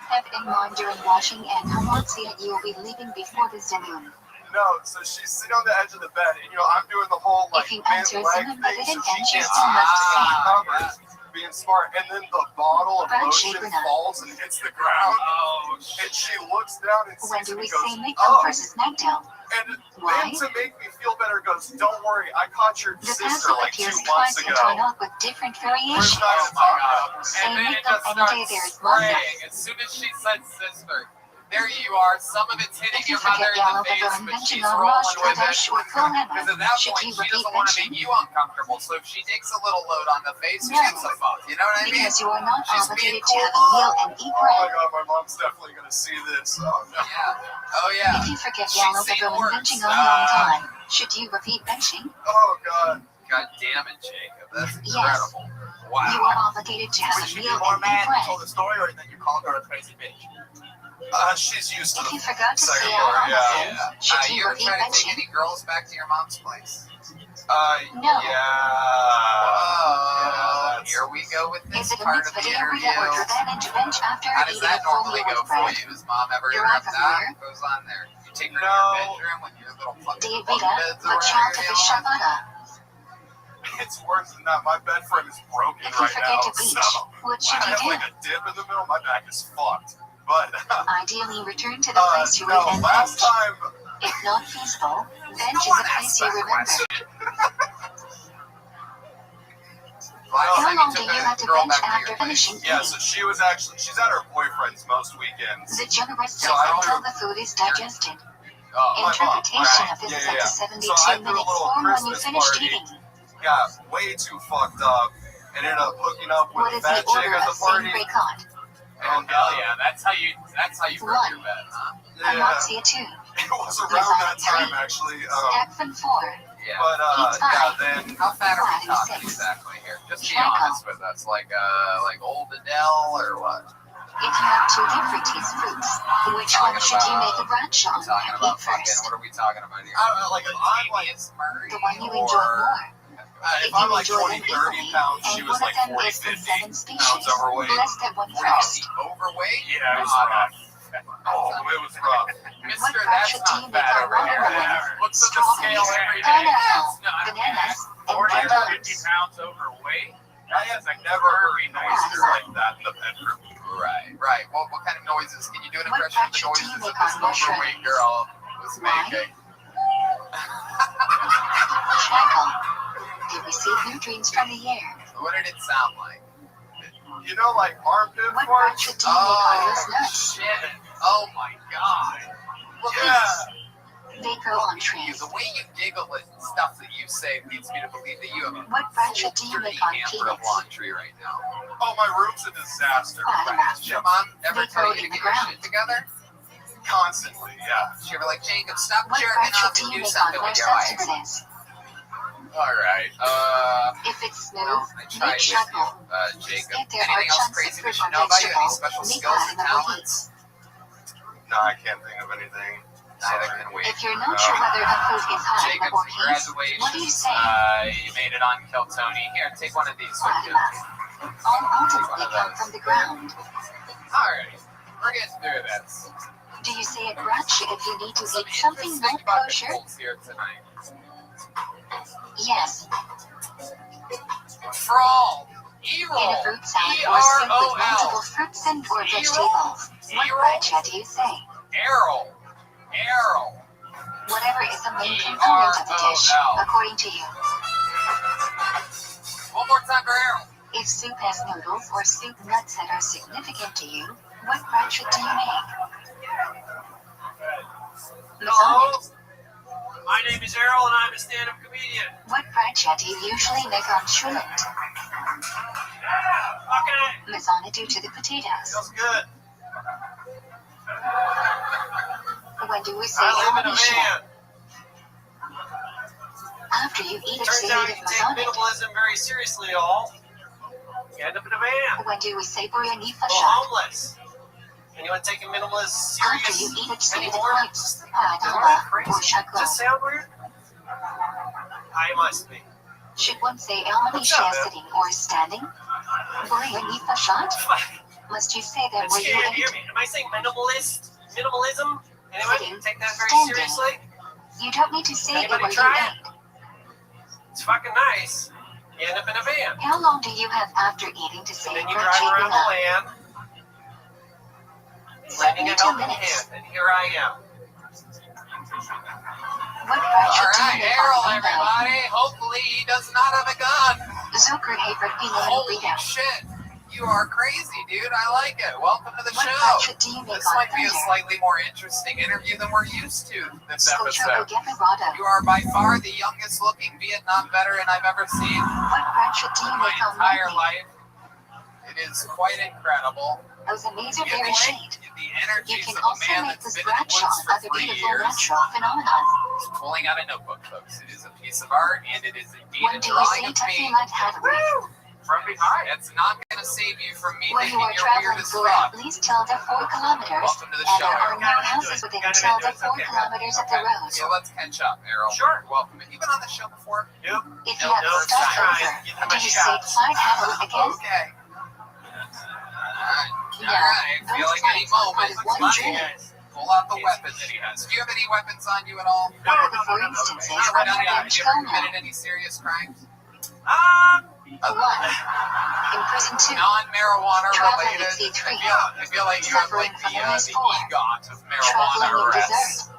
Speaker 2: Have in mind during washing and homoxia you'll be leaving before the Zenoon.
Speaker 6: No, so she's sitting on the edge of the bed, and I'm doing the whole like
Speaker 2: If you
Speaker 6: man
Speaker 2: answer
Speaker 6: leg
Speaker 2: Zenoon
Speaker 6: thing,
Speaker 2: with
Speaker 6: so
Speaker 2: it
Speaker 6: she
Speaker 2: again, she
Speaker 6: can't
Speaker 2: still must
Speaker 6: see
Speaker 2: say.
Speaker 6: covers, being smart, and then the bottle of
Speaker 2: Brad
Speaker 6: lotion
Speaker 2: Shaper nut.
Speaker 6: falls and hits the ground,
Speaker 3: Oh,
Speaker 6: and
Speaker 3: shit.
Speaker 6: she looks down and
Speaker 2: When
Speaker 6: sees
Speaker 2: do
Speaker 6: it
Speaker 2: we
Speaker 6: and goes,
Speaker 2: say make
Speaker 6: oh,
Speaker 2: versus SmackDown?
Speaker 6: and
Speaker 2: Why?
Speaker 6: then to make me feel better goes, don't worry, I caught your
Speaker 2: The
Speaker 6: sister
Speaker 2: pencil
Speaker 6: like 2
Speaker 2: appears
Speaker 6: months
Speaker 2: twice in
Speaker 6: ago.
Speaker 2: Toronto with different
Speaker 6: We're
Speaker 2: variations.
Speaker 6: not
Speaker 3: Oh
Speaker 6: even
Speaker 3: my
Speaker 6: talking
Speaker 3: god.
Speaker 6: about
Speaker 2: Say
Speaker 3: And then
Speaker 2: make
Speaker 3: it
Speaker 2: them
Speaker 3: just
Speaker 2: any day
Speaker 3: starts
Speaker 2: there is one
Speaker 3: spraying. As soon as she said sister, there you are. Some of it's hitting
Speaker 2: If you
Speaker 3: your mother
Speaker 2: forget
Speaker 3: in
Speaker 2: yellow
Speaker 3: the face,
Speaker 2: pepper and
Speaker 3: but she's
Speaker 2: Benjamin
Speaker 3: rolling
Speaker 2: Rosh
Speaker 3: with it.
Speaker 2: Kadosh or
Speaker 3: Because
Speaker 2: Kohen,
Speaker 3: at that
Speaker 2: should
Speaker 3: point,
Speaker 2: you
Speaker 3: she
Speaker 2: repeat
Speaker 3: doesn't want to
Speaker 2: mention?
Speaker 3: make you uncomfortable. So if she takes a little load on the face, who
Speaker 2: No.
Speaker 3: gives a fuck? You know what I mean?
Speaker 2: Because you are not
Speaker 3: She's
Speaker 2: obligated
Speaker 3: being
Speaker 2: to have a
Speaker 3: cool.
Speaker 2: meal and eat
Speaker 6: Oh my
Speaker 2: bread.
Speaker 6: god, my mom's definitely gonna see this. Oh no.
Speaker 3: Yeah. Oh yeah.
Speaker 2: If you forget
Speaker 3: She's
Speaker 2: yellow
Speaker 3: seen
Speaker 2: pepper and
Speaker 3: worse.
Speaker 2: benching on your own time, should you repeat benching?
Speaker 6: Oh god.
Speaker 3: God damn it, Jacob. That's
Speaker 2: Yes.
Speaker 3: incredible.
Speaker 2: You
Speaker 3: Wow.
Speaker 2: are obligated to have
Speaker 5: was
Speaker 2: a
Speaker 5: she
Speaker 2: meal
Speaker 5: more
Speaker 2: and eat
Speaker 5: mad you
Speaker 2: bread.
Speaker 5: told the story, or then you called her a crazy bitch?
Speaker 6: She's used to
Speaker 2: If you
Speaker 6: the
Speaker 2: forgot to
Speaker 6: second
Speaker 2: say
Speaker 6: part,
Speaker 2: out
Speaker 6: yeah.
Speaker 2: loud, should
Speaker 3: You
Speaker 2: you
Speaker 3: ever
Speaker 2: repeat
Speaker 3: try to take
Speaker 2: benching?
Speaker 3: any girls back to your mom's place?
Speaker 2: No.
Speaker 3: Oh,
Speaker 6: that's-
Speaker 3: here we go with
Speaker 2: Is
Speaker 3: this
Speaker 2: it a
Speaker 3: part of
Speaker 2: mitzvah
Speaker 3: the
Speaker 2: to every
Speaker 3: interview.
Speaker 2: day or revenge bench after
Speaker 3: How does
Speaker 2: eating
Speaker 3: that
Speaker 2: a full
Speaker 3: normally
Speaker 2: meal
Speaker 3: go
Speaker 2: with
Speaker 3: for
Speaker 2: bread?
Speaker 3: you? Has mom ever
Speaker 2: You're
Speaker 3: interrupt
Speaker 2: right,
Speaker 3: that?
Speaker 2: familiar.
Speaker 3: What goes on there? You take her to
Speaker 6: No.
Speaker 3: your bedroom with your little fucking
Speaker 2: Dear
Speaker 3: bunk
Speaker 2: Vita,
Speaker 3: beds or
Speaker 2: but
Speaker 3: whatever
Speaker 2: shout to
Speaker 3: you're
Speaker 2: the
Speaker 3: doing?
Speaker 2: Shabbat.
Speaker 6: It's worse than that. My bed frame is broken
Speaker 2: If you
Speaker 6: right
Speaker 2: forget
Speaker 6: now,
Speaker 2: to beach,
Speaker 6: so
Speaker 2: what should
Speaker 6: I
Speaker 2: you
Speaker 6: have
Speaker 2: do?
Speaker 6: like a dip in the middle. My back is fucked. But
Speaker 2: Ideally, return to the place you
Speaker 6: no,
Speaker 2: live and
Speaker 6: last
Speaker 2: bench.
Speaker 6: time
Speaker 2: If not feasible, bench
Speaker 3: No
Speaker 2: is
Speaker 3: one
Speaker 2: a place
Speaker 3: asked
Speaker 2: you
Speaker 3: that
Speaker 2: remember.
Speaker 3: question.
Speaker 2: How
Speaker 3: Last time
Speaker 2: long
Speaker 3: you
Speaker 2: do
Speaker 3: took
Speaker 2: you
Speaker 3: a
Speaker 2: have to
Speaker 3: girl
Speaker 2: bench
Speaker 3: back to
Speaker 2: after
Speaker 3: your place.
Speaker 2: finishing
Speaker 6: yeah,
Speaker 2: eating?
Speaker 6: so she's at her boyfriend's most weekends.
Speaker 2: The generous
Speaker 6: So I
Speaker 2: says
Speaker 6: don't
Speaker 2: until the food is digested.
Speaker 3: Oh,
Speaker 6: my mom,
Speaker 2: Interpretation
Speaker 6: right.
Speaker 2: of this
Speaker 6: Yeah,
Speaker 2: is
Speaker 6: yeah,
Speaker 2: at
Speaker 6: yeah.
Speaker 2: the
Speaker 6: So I
Speaker 2: 72
Speaker 6: threw a
Speaker 2: minutes
Speaker 6: little
Speaker 2: form when you
Speaker 6: Christmas
Speaker 2: finished
Speaker 6: party.
Speaker 2: eating.
Speaker 6: Got way too fucked up. Ended up hooking up
Speaker 2: What
Speaker 6: with
Speaker 2: is the
Speaker 6: that chick
Speaker 2: order
Speaker 6: at
Speaker 2: of
Speaker 6: the party.
Speaker 2: Saint Brecot?
Speaker 3: Oh hell yeah, that's how you broke your bed, huh?
Speaker 2: Amoxia 2.
Speaker 4: It was around that time, actually.
Speaker 2: Ekfin 4.
Speaker 3: Yeah.
Speaker 6: But yeah, then
Speaker 3: How fat are we talking
Speaker 2: 6.
Speaker 3: exactly here? Just be
Speaker 2: Check
Speaker 3: honest with us, like old Adele or what?
Speaker 2: If you have 2 different fruits, which one should you make a branch on?
Speaker 3: We're talking about
Speaker 2: Eat
Speaker 3: fucking.
Speaker 2: first.
Speaker 3: What are we talking about here?
Speaker 6: I don't know, like if I'm like
Speaker 3: Murray
Speaker 2: The one you enjoy more.
Speaker 6: if I'm like 20, 30 pounds, she
Speaker 2: and
Speaker 6: was
Speaker 2: one
Speaker 6: like
Speaker 2: of them
Speaker 6: 40,
Speaker 2: is the
Speaker 6: 50
Speaker 2: 7 species.
Speaker 6: pounds overweight.
Speaker 2: Less than one
Speaker 3: Wow,
Speaker 2: first.
Speaker 3: the overweight?
Speaker 5: Yeah, it was rough.
Speaker 6: Oh, it was rough.
Speaker 3: Mister,
Speaker 2: branch
Speaker 3: that's
Speaker 2: should you
Speaker 3: not
Speaker 2: make
Speaker 3: fat
Speaker 2: on
Speaker 3: over here.
Speaker 2: watermelon?
Speaker 3: Looks at the scale
Speaker 2: Strawberries,
Speaker 3: every day.
Speaker 2: pineapple,
Speaker 3: No, I don't care.
Speaker 2: bananas, and
Speaker 5: 40 to 50
Speaker 2: cantaloupe.
Speaker 5: pounds overweight?
Speaker 6: I have never heard noises like that in the bedroom.
Speaker 3: Right. Well, what kind of noises? Can you do an
Speaker 2: What
Speaker 3: impression of the
Speaker 2: branch should
Speaker 3: noises
Speaker 2: you
Speaker 3: that
Speaker 2: make on
Speaker 3: this overweight
Speaker 2: mushrooms?
Speaker 3: girl was making?
Speaker 2: Shackle. They receive nutrients from the air.
Speaker 3: What did it sound like?
Speaker 6: You know, like armpit
Speaker 2: What branch
Speaker 6: farts?
Speaker 2: should you make on those nuts?
Speaker 3: shit! Oh my god! Well,
Speaker 6: Yeah.
Speaker 2: They grow on trees.
Speaker 3: the way you giggle at stuff that you say leads me to believe that you have a
Speaker 2: What branch should you
Speaker 3: dirty
Speaker 2: make on
Speaker 3: hamper of
Speaker 2: peanuts?
Speaker 3: laundry right now.
Speaker 6: Oh, my room's a disaster.
Speaker 2: Bottom.
Speaker 3: Your mom ever
Speaker 2: They
Speaker 3: tell
Speaker 2: grow
Speaker 3: you to
Speaker 2: in the
Speaker 3: get your
Speaker 2: ground.
Speaker 3: shit together?
Speaker 6: Constantly, yeah.
Speaker 3: She ever like, Jacob, stop
Speaker 2: What
Speaker 3: jerking
Speaker 2: branch
Speaker 3: off
Speaker 2: should
Speaker 3: and
Speaker 2: you
Speaker 3: do
Speaker 2: make on
Speaker 3: something
Speaker 2: rare
Speaker 3: with your life?
Speaker 2: substances?
Speaker 3: Alright,
Speaker 2: If it's smooth,
Speaker 3: I tried
Speaker 2: make
Speaker 3: with
Speaker 2: shackle.
Speaker 3: you, Jacob.
Speaker 2: If there are
Speaker 3: Anything else
Speaker 2: chunks
Speaker 3: crazy
Speaker 2: of
Speaker 3: we
Speaker 2: fruit
Speaker 3: should
Speaker 2: or
Speaker 3: know about you? Any
Speaker 2: vegetable,
Speaker 3: special
Speaker 2: make
Speaker 3: skills or
Speaker 2: bottom of
Speaker 3: talents?
Speaker 6: No, I can't think of anything.
Speaker 3: Neither can we.
Speaker 2: If you're not sure whether a food is hot
Speaker 3: Jacob,
Speaker 2: or heat,
Speaker 3: congratulations.
Speaker 2: what do you say?
Speaker 3: You made it on Kill Tony. Here, take one of these with you.
Speaker 2: Plasma. All ultimately come from the ground.
Speaker 3: Alright, we're getting through this.
Speaker 2: Do you say a brunch if you need to
Speaker 3: Some
Speaker 2: eat something
Speaker 3: interesting
Speaker 2: not
Speaker 3: bucket
Speaker 2: kosher?
Speaker 3: pulls here tonight.
Speaker 2: Yes.
Speaker 3: Frawl.
Speaker 2: In
Speaker 3: E-roll.
Speaker 2: a fruit salad or soup with multiple
Speaker 3: E-R-O-L.
Speaker 2: fruits and or vegetables, what branch do you say?
Speaker 3: Errol.
Speaker 2: Whatever is the main component of the dish,
Speaker 3: E-R-O-L.
Speaker 2: according to you.
Speaker 3: One more time for Errol.
Speaker 2: If soup has noodles or soup nuts that are significant to you, what branch do you make?
Speaker 5: Hello? My name is Errol and I'm a stand-up comedian.
Speaker 2: What branch do you usually make on shrimp?
Speaker 5: Okay.
Speaker 2: Lasagna due to the potatoes.
Speaker 5: Feels good.
Speaker 2: When do we say
Speaker 5: I live in a
Speaker 2: Elamisha?
Speaker 5: van.
Speaker 2: After you eat a
Speaker 5: Turns
Speaker 2: salad
Speaker 5: out
Speaker 2: of
Speaker 5: you take
Speaker 2: lasagna,
Speaker 5: minimalism very seriously, all. You end up in a van.
Speaker 2: when do we say Boyanifa
Speaker 5: Well,
Speaker 2: shot?
Speaker 5: homeless. And you want to take a minimalist
Speaker 2: After
Speaker 5: serious
Speaker 2: you eat a salad of
Speaker 5: anymore?
Speaker 2: grapes,
Speaker 5: Isn't that
Speaker 2: paradama,
Speaker 5: crazy?
Speaker 2: or
Speaker 5: Does
Speaker 2: shakla,
Speaker 5: this sound weird? I must be.
Speaker 2: should one say
Speaker 5: What's up,
Speaker 2: Elamisha
Speaker 5: man?
Speaker 2: sitting or standing? Boyanifa shot? Must you say them
Speaker 5: I'm
Speaker 2: where you
Speaker 5: scared. Hear
Speaker 2: eat?
Speaker 5: me. Am I saying minimalism? Anyone
Speaker 2: Sitting,
Speaker 5: take that very
Speaker 2: standing.
Speaker 5: seriously?
Speaker 2: You don't need to say it
Speaker 5: Anybody
Speaker 2: where you
Speaker 5: try it?
Speaker 2: eat.
Speaker 5: It's fucking nice. You end up in a van.
Speaker 2: How long do you have after eating to say
Speaker 5: And then you
Speaker 2: you're
Speaker 5: drive
Speaker 2: achieving
Speaker 5: around the
Speaker 2: up?
Speaker 5: land, lending a
Speaker 2: 72
Speaker 5: helping
Speaker 2: minutes.
Speaker 5: hand. And here I am.
Speaker 2: What branch do you
Speaker 3: Alright,
Speaker 2: make
Speaker 3: Errol,
Speaker 2: on Monday?
Speaker 3: everybody. Hopefully he does not have a gun.
Speaker 2: Zucker Haber
Speaker 3: Holy
Speaker 2: Pinot
Speaker 3: shit. You are crazy, dude. I like it. Welcome to the
Speaker 2: What
Speaker 3: show.
Speaker 2: branch do you make
Speaker 3: This
Speaker 2: on
Speaker 3: might be a
Speaker 2: Thunder?
Speaker 3: slightly more interesting interview than we're used to this
Speaker 2: Scotia
Speaker 3: episode.
Speaker 2: Ogeparado.
Speaker 3: You are by far the youngest looking Vietnam veteran I've ever seen
Speaker 2: What branch do you
Speaker 3: in my
Speaker 2: make on
Speaker 3: entire
Speaker 2: Monday?
Speaker 3: life. It is quite incredible.
Speaker 2: Those amazing
Speaker 3: You
Speaker 2: very
Speaker 3: like
Speaker 2: shade.
Speaker 3: the
Speaker 2: You
Speaker 3: energies
Speaker 2: can
Speaker 3: of a
Speaker 2: also
Speaker 3: man
Speaker 2: make
Speaker 3: that's
Speaker 2: this
Speaker 3: been in the
Speaker 2: branch
Speaker 3: woods
Speaker 2: on
Speaker 3: for
Speaker 2: other
Speaker 3: 3
Speaker 2: beautiful
Speaker 3: years.
Speaker 2: natural phenomenon.
Speaker 3: He's pulling out a notebook, folks. It is a piece of art, and it is indeed
Speaker 2: When
Speaker 3: a
Speaker 2: do you
Speaker 3: drawing
Speaker 2: say
Speaker 3: of me
Speaker 2: Tafimat Hadley?
Speaker 3: from behind. It's not going to save you from me
Speaker 2: When you
Speaker 3: thinking
Speaker 2: are
Speaker 3: you're
Speaker 2: traveling
Speaker 3: weird as
Speaker 2: for
Speaker 3: fuck.
Speaker 2: at least till the 4 kilometers,
Speaker 3: Welcome to the
Speaker 2: and
Speaker 3: show,
Speaker 2: there are
Speaker 3: Errol.
Speaker 2: no houses within till the 4 kilometers of the road.
Speaker 3: So let's catch up, Errol.
Speaker 5: Sure.
Speaker 3: You're welcome. Have you been on the show before?
Speaker 5: Nope.
Speaker 2: If you
Speaker 3: No,
Speaker 2: have
Speaker 3: no,
Speaker 2: stopped
Speaker 3: try.
Speaker 2: over,
Speaker 5: Give them
Speaker 2: do
Speaker 5: a
Speaker 2: you say
Speaker 5: shot.
Speaker 2: Clyde Haddle again?
Speaker 3: Okay. Alright.
Speaker 2: Yeah,
Speaker 3: Alright. I feel
Speaker 2: those
Speaker 3: like any
Speaker 2: flights are
Speaker 3: moment,
Speaker 2: part of one journey.
Speaker 3: pull out the weapons that he has. Do you have any weapons on you at all?
Speaker 2: For instances,
Speaker 3: Have you ever
Speaker 2: when
Speaker 3: done
Speaker 2: you're
Speaker 3: any-
Speaker 2: in
Speaker 3: have you ever
Speaker 2: China.
Speaker 3: committed any serious crimes?
Speaker 2: 1. In prison 2.
Speaker 3: Non-marijuana
Speaker 2: Traveling
Speaker 3: related.
Speaker 2: at C3.
Speaker 3: I feel like you have like
Speaker 2: Suffering
Speaker 3: the
Speaker 2: from MS4.
Speaker 3: EGOT of marijuana
Speaker 2: Traveling in
Speaker 3: arrests.
Speaker 2: desert.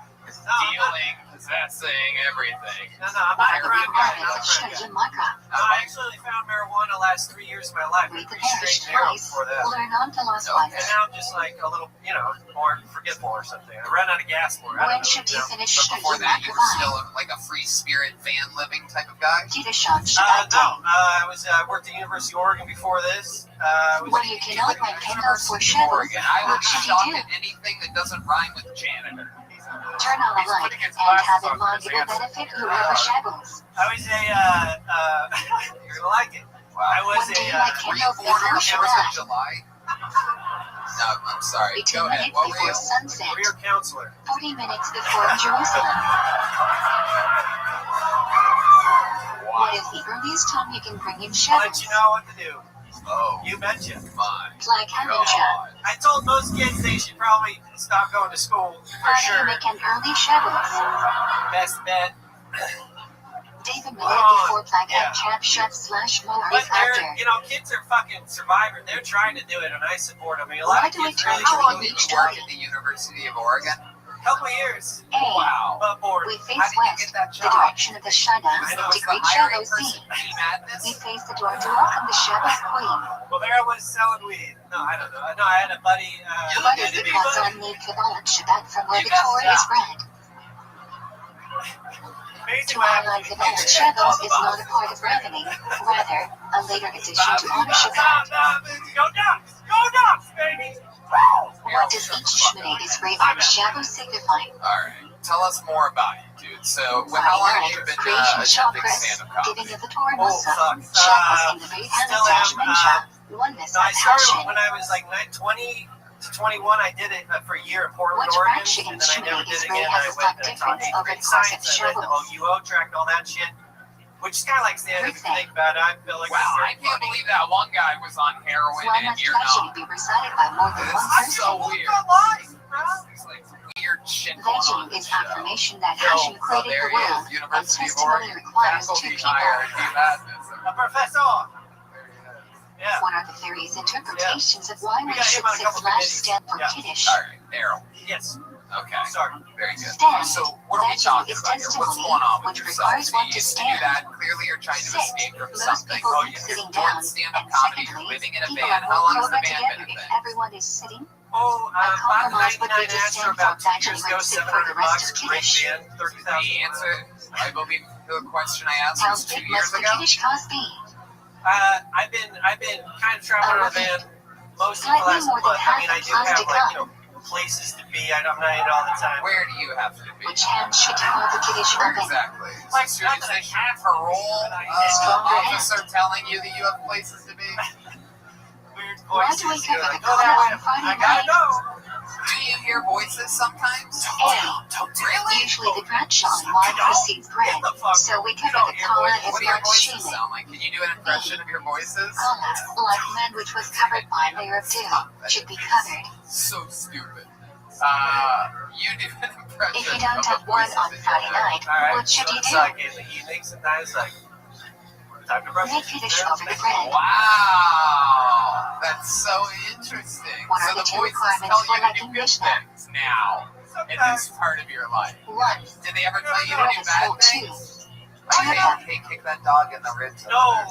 Speaker 3: Dealing, possessing, everything.
Speaker 5: No, I'm not a crime guy.
Speaker 2: Margaret Shaggy Maka.
Speaker 5: I actually found marijuana last 3 years of my life.
Speaker 2: Read the
Speaker 5: Pretty
Speaker 2: parish
Speaker 5: straight down
Speaker 2: twice.
Speaker 5: before that.
Speaker 2: Learn on to lost
Speaker 3: Okay.
Speaker 5: And
Speaker 2: ones.
Speaker 5: now I'm just like a little, more forgetful or something. I ran out of gas for it. I
Speaker 2: When
Speaker 5: don't know,
Speaker 2: should you finish
Speaker 3: But before
Speaker 2: studying
Speaker 3: that, you were still
Speaker 2: Rabbi?
Speaker 3: like a free spirit van living type of guy.
Speaker 2: Jiddushon
Speaker 5: No,
Speaker 2: Shabbat Day.
Speaker 5: I worked at University of Oregon before this.
Speaker 2: Where you cannot rent candles for shadows,
Speaker 3: Oregon. I would
Speaker 2: what
Speaker 3: be
Speaker 2: should you
Speaker 3: shocked
Speaker 2: do?
Speaker 3: at anything that doesn't rhyme with janitor.
Speaker 2: Turn on the light and have in mind it will benefit whoever shadows.
Speaker 5: I was you're gonna like it. I was
Speaker 2: When do you like
Speaker 3: Were you
Speaker 2: candles
Speaker 3: born on
Speaker 2: before
Speaker 3: 4th of
Speaker 2: Shabbat?
Speaker 3: July? No, I'm sorry.
Speaker 2: Be 2
Speaker 3: Go ahead.
Speaker 2: minutes
Speaker 3: What were
Speaker 2: before
Speaker 3: you?
Speaker 2: sunset.
Speaker 5: career counselor.
Speaker 2: 40 minutes before Jerusalem. What is the earliest time you can bring in
Speaker 5: I'll
Speaker 2: shadows?
Speaker 5: let you know what to do.
Speaker 3: Oh,
Speaker 5: You betcha.
Speaker 3: my
Speaker 2: Like Haminsha.
Speaker 3: God.
Speaker 5: I told most kids they should probably stop going to school for
Speaker 2: How do you
Speaker 5: sure.
Speaker 2: make an early shadows?
Speaker 5: Best bet.
Speaker 2: David Miller before Plague
Speaker 5: Yeah.
Speaker 2: and Chap Chef / Mowers
Speaker 5: But
Speaker 2: after.
Speaker 5: kids are fucking survivors. They're trying to do it, and I support them. I mean, a
Speaker 2: Why
Speaker 5: lot of
Speaker 2: do we
Speaker 5: kids
Speaker 2: try
Speaker 5: really
Speaker 2: to
Speaker 3: How long
Speaker 2: read
Speaker 3: did
Speaker 2: each
Speaker 3: you work
Speaker 2: story?
Speaker 3: at the University of Oregon?
Speaker 5: couple years.
Speaker 2: A.
Speaker 3: Wow.
Speaker 5: But bored.
Speaker 2: We face
Speaker 3: How did you
Speaker 2: west,
Speaker 3: get that
Speaker 2: the
Speaker 3: job?
Speaker 2: direction of the shadows,
Speaker 3: Was
Speaker 5: I know,
Speaker 2: to
Speaker 3: the
Speaker 2: greet
Speaker 3: hiring
Speaker 2: shadows
Speaker 3: person
Speaker 2: theme.
Speaker 3: Bee Madness?
Speaker 2: We face the door to welcome the shadows queen.
Speaker 5: Well, there I was selling weed. No, I don't know. No, I had a buddy.
Speaker 2: What is the Kazan need Kabbalah Shabbat from where the Torah is read? To highlight Kabbalah shadows is not a part of reckoning, rather, a later addition to honor Shabbat.
Speaker 5: Go Ducks! Go Ducks, baby!
Speaker 2: What does each Shmoneh Esrei on shadow signify?
Speaker 3: Alright. Tell us more about you, dude. So, how long have you been
Speaker 2: Creation
Speaker 3: attempting
Speaker 2: chakras,
Speaker 3: stand-up comedy?
Speaker 2: giving of the Torah
Speaker 5: Oh,
Speaker 2: Musa,
Speaker 5: fuck.
Speaker 2: shadows in the Beit
Speaker 5: Still
Speaker 2: Hamidrash
Speaker 5: am,
Speaker 2: Mensha, oneness
Speaker 5: No, I
Speaker 2: of
Speaker 5: started
Speaker 2: passion.
Speaker 5: when I was like 20 to 21. I did it for a year in Portland,
Speaker 2: Which
Speaker 5: Oregon,
Speaker 2: branch in
Speaker 5: and then I never
Speaker 2: Shmoneh
Speaker 5: did it
Speaker 2: Esrei
Speaker 5: again.
Speaker 2: has
Speaker 5: I
Speaker 2: a slight
Speaker 5: went and taught
Speaker 2: difference
Speaker 5: eighth
Speaker 2: over
Speaker 5: grade
Speaker 2: the course of
Speaker 5: science. I read the
Speaker 2: Shavuos?
Speaker 5: OUO track and all that shit, which is kind of like stand-up if you think about it. I feel like
Speaker 3: Wow,
Speaker 5: it's
Speaker 3: I
Speaker 5: very
Speaker 3: can't
Speaker 5: funny.
Speaker 3: believe that one guy was on heroin
Speaker 2: One
Speaker 3: and
Speaker 2: must
Speaker 3: you're
Speaker 2: tragedy
Speaker 3: not.
Speaker 2: be recited by more than one
Speaker 3: This is
Speaker 2: person.
Speaker 3: so weird.
Speaker 5: Good life, bro.
Speaker 3: There's like weird shit going on
Speaker 2: Veging
Speaker 3: in
Speaker 2: is
Speaker 3: the show.
Speaker 2: affirmation that
Speaker 5: Yo,
Speaker 2: Hashem
Speaker 3: Oh,
Speaker 2: created
Speaker 3: there
Speaker 2: the
Speaker 3: he
Speaker 2: world,
Speaker 3: is.
Speaker 2: and
Speaker 3: University of
Speaker 2: testimony
Speaker 3: Oregon.
Speaker 2: requires two
Speaker 3: Faculty
Speaker 2: people.
Speaker 3: hire Bee Madness.
Speaker 5: A professor.
Speaker 3: There he is.
Speaker 5: Yeah.
Speaker 2: What are the theories' interpretations of why
Speaker 5: We
Speaker 2: we
Speaker 5: got
Speaker 2: should
Speaker 5: him on a couple
Speaker 2: /
Speaker 5: committees.
Speaker 2: stand for
Speaker 5: Yeah.
Speaker 2: Kiddush?
Speaker 3: Alright, Errol.
Speaker 5: Yes.
Speaker 3: Okay.
Speaker 5: Sorry.
Speaker 3: Very good.
Speaker 2: Stand.
Speaker 3: So, what are we
Speaker 2: Veging
Speaker 3: talking
Speaker 2: is
Speaker 3: about here? What's
Speaker 2: testimony,
Speaker 3: going on with
Speaker 2: which
Speaker 3: yourself?
Speaker 2: requires
Speaker 3: So
Speaker 2: one
Speaker 3: you
Speaker 2: to
Speaker 3: used to do
Speaker 2: stand.
Speaker 3: that. Clearly, you're trying to
Speaker 2: Sit.
Speaker 3: escape from
Speaker 2: Most
Speaker 3: something.
Speaker 2: people
Speaker 5: Oh,
Speaker 2: eat
Speaker 5: yeah.
Speaker 2: sitting
Speaker 3: Doing
Speaker 2: down.
Speaker 3: stand-up
Speaker 2: And
Speaker 3: comedy, you're
Speaker 2: secondly,
Speaker 3: living in a
Speaker 2: people
Speaker 3: van.
Speaker 2: are
Speaker 3: How long
Speaker 2: more
Speaker 3: has the
Speaker 2: clover
Speaker 3: van
Speaker 2: together
Speaker 3: been a
Speaker 2: if
Speaker 3: thing?
Speaker 2: everyone is sitting.
Speaker 5: Oh,
Speaker 2: I
Speaker 5: bought the
Speaker 2: compromise would
Speaker 5: 99
Speaker 2: be to
Speaker 5: Astro
Speaker 2: stand
Speaker 5: about
Speaker 2: for
Speaker 5: 2 years
Speaker 2: vaginal
Speaker 5: ago,
Speaker 2: and sit for the
Speaker 5: $700
Speaker 2: rest of
Speaker 5: great
Speaker 2: Kiddush.
Speaker 5: van, 30,000.
Speaker 3: The answer, I believe, the question I asked
Speaker 2: How
Speaker 3: was 2
Speaker 2: big
Speaker 3: years
Speaker 2: must the
Speaker 3: ago.
Speaker 2: Kiddush cost be?
Speaker 5: I've been kind of traveling on a van mostly for the
Speaker 2: Slightly
Speaker 5: last
Speaker 2: more than
Speaker 5: month. I
Speaker 2: half
Speaker 5: mean,
Speaker 2: the
Speaker 5: I do have
Speaker 2: plastic
Speaker 5: like
Speaker 2: cup.
Speaker 5: places to be. I'm not in all the time.
Speaker 3: Where do you have to be?
Speaker 2: Which hand should you hold the Kiddush
Speaker 3: Where
Speaker 2: open?
Speaker 3: exactly?
Speaker 5: Like,
Speaker 3: Securitization, parole,
Speaker 2: Stronger
Speaker 3: officer telling you that you have places to be.
Speaker 5: Weird
Speaker 2: Why
Speaker 5: voices.
Speaker 2: do we
Speaker 5: You're
Speaker 2: cover
Speaker 5: like,
Speaker 2: the
Speaker 5: go that
Speaker 2: collar
Speaker 5: way.
Speaker 2: on Friday
Speaker 5: I gotta
Speaker 2: night?
Speaker 5: go.
Speaker 3: Do you hear voices sometimes? Really?
Speaker 2: Usually the bradshaw and wine precedes bread,
Speaker 5: Get the fuck
Speaker 2: so we
Speaker 5: You
Speaker 2: cover
Speaker 5: don't
Speaker 2: the
Speaker 5: hear
Speaker 2: collar
Speaker 5: voices.
Speaker 2: as
Speaker 3: What do your
Speaker 2: much
Speaker 3: voices
Speaker 2: shame.
Speaker 3: sound like? Can you do an impression of your voices?
Speaker 2: Collar, like men which was covered by a layer of dew, should be covered.
Speaker 3: So stupid. You do an impression
Speaker 2: If you don't
Speaker 3: of
Speaker 2: have
Speaker 3: the
Speaker 2: one
Speaker 3: voices
Speaker 2: on
Speaker 3: that you
Speaker 2: Friday
Speaker 3: do.
Speaker 2: night,
Speaker 5: All right.
Speaker 2: what should
Speaker 5: so
Speaker 2: you
Speaker 5: it's
Speaker 2: do?
Speaker 5: like in the evening sometimes, like time to brush.
Speaker 2: Make Kiddush over the bread.
Speaker 3: Wow, that's so interesting.
Speaker 2: What
Speaker 3: So
Speaker 2: are the
Speaker 3: the
Speaker 2: two
Speaker 3: voices
Speaker 2: requirements
Speaker 3: tell
Speaker 2: for
Speaker 3: you to do
Speaker 2: liking
Speaker 3: good
Speaker 2: Mishnah?
Speaker 3: things now in this part of your life.
Speaker 2: 1.
Speaker 3: Did they ever tell you to
Speaker 2: Bread
Speaker 3: do
Speaker 2: is
Speaker 3: bad
Speaker 2: full 2.
Speaker 3: things? Hey, kick that dog in the ribs.
Speaker 5: No.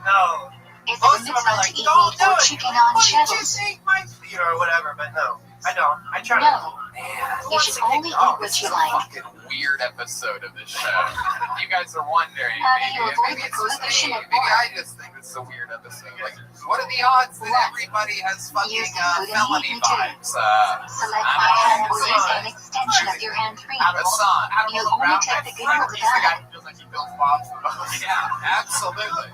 Speaker 5: No.
Speaker 2: Is it a
Speaker 5: Most of them
Speaker 2: mitzvah
Speaker 5: are like,
Speaker 2: to eat
Speaker 5: don't
Speaker 2: meat
Speaker 5: do
Speaker 2: or
Speaker 5: it.
Speaker 2: chicken on
Speaker 5: Why did you
Speaker 2: Shabbos?
Speaker 5: take my or whatever? But no, I don't. I try to.
Speaker 2: No.
Speaker 3: Man,
Speaker 2: You should only eat what
Speaker 3: this
Speaker 2: you
Speaker 3: is a
Speaker 2: like.
Speaker 3: fucking weird episode of this show. You guys are wondering,
Speaker 2: How do
Speaker 3: maybe,
Speaker 2: you avoid
Speaker 3: maybe
Speaker 2: the
Speaker 3: it's just
Speaker 2: prohibition
Speaker 3: me.
Speaker 2: of
Speaker 3: Maybe
Speaker 2: pork?
Speaker 3: I just think this is a weird episode. Like, what are the odds that
Speaker 2: What?
Speaker 3: everybody has fucking
Speaker 2: Use the food and
Speaker 3: felony
Speaker 2: eat me too.
Speaker 3: vibes?
Speaker 2: Select
Speaker 3: I'm
Speaker 2: by hand or
Speaker 3: a
Speaker 2: use
Speaker 3: son.
Speaker 2: an extension of your hand 3.
Speaker 3: I'm a son.
Speaker 2: You only take the good or the
Speaker 3: He's the guy
Speaker 2: bad.
Speaker 3: who feels like he builds bombs the most. Yeah, absolutely.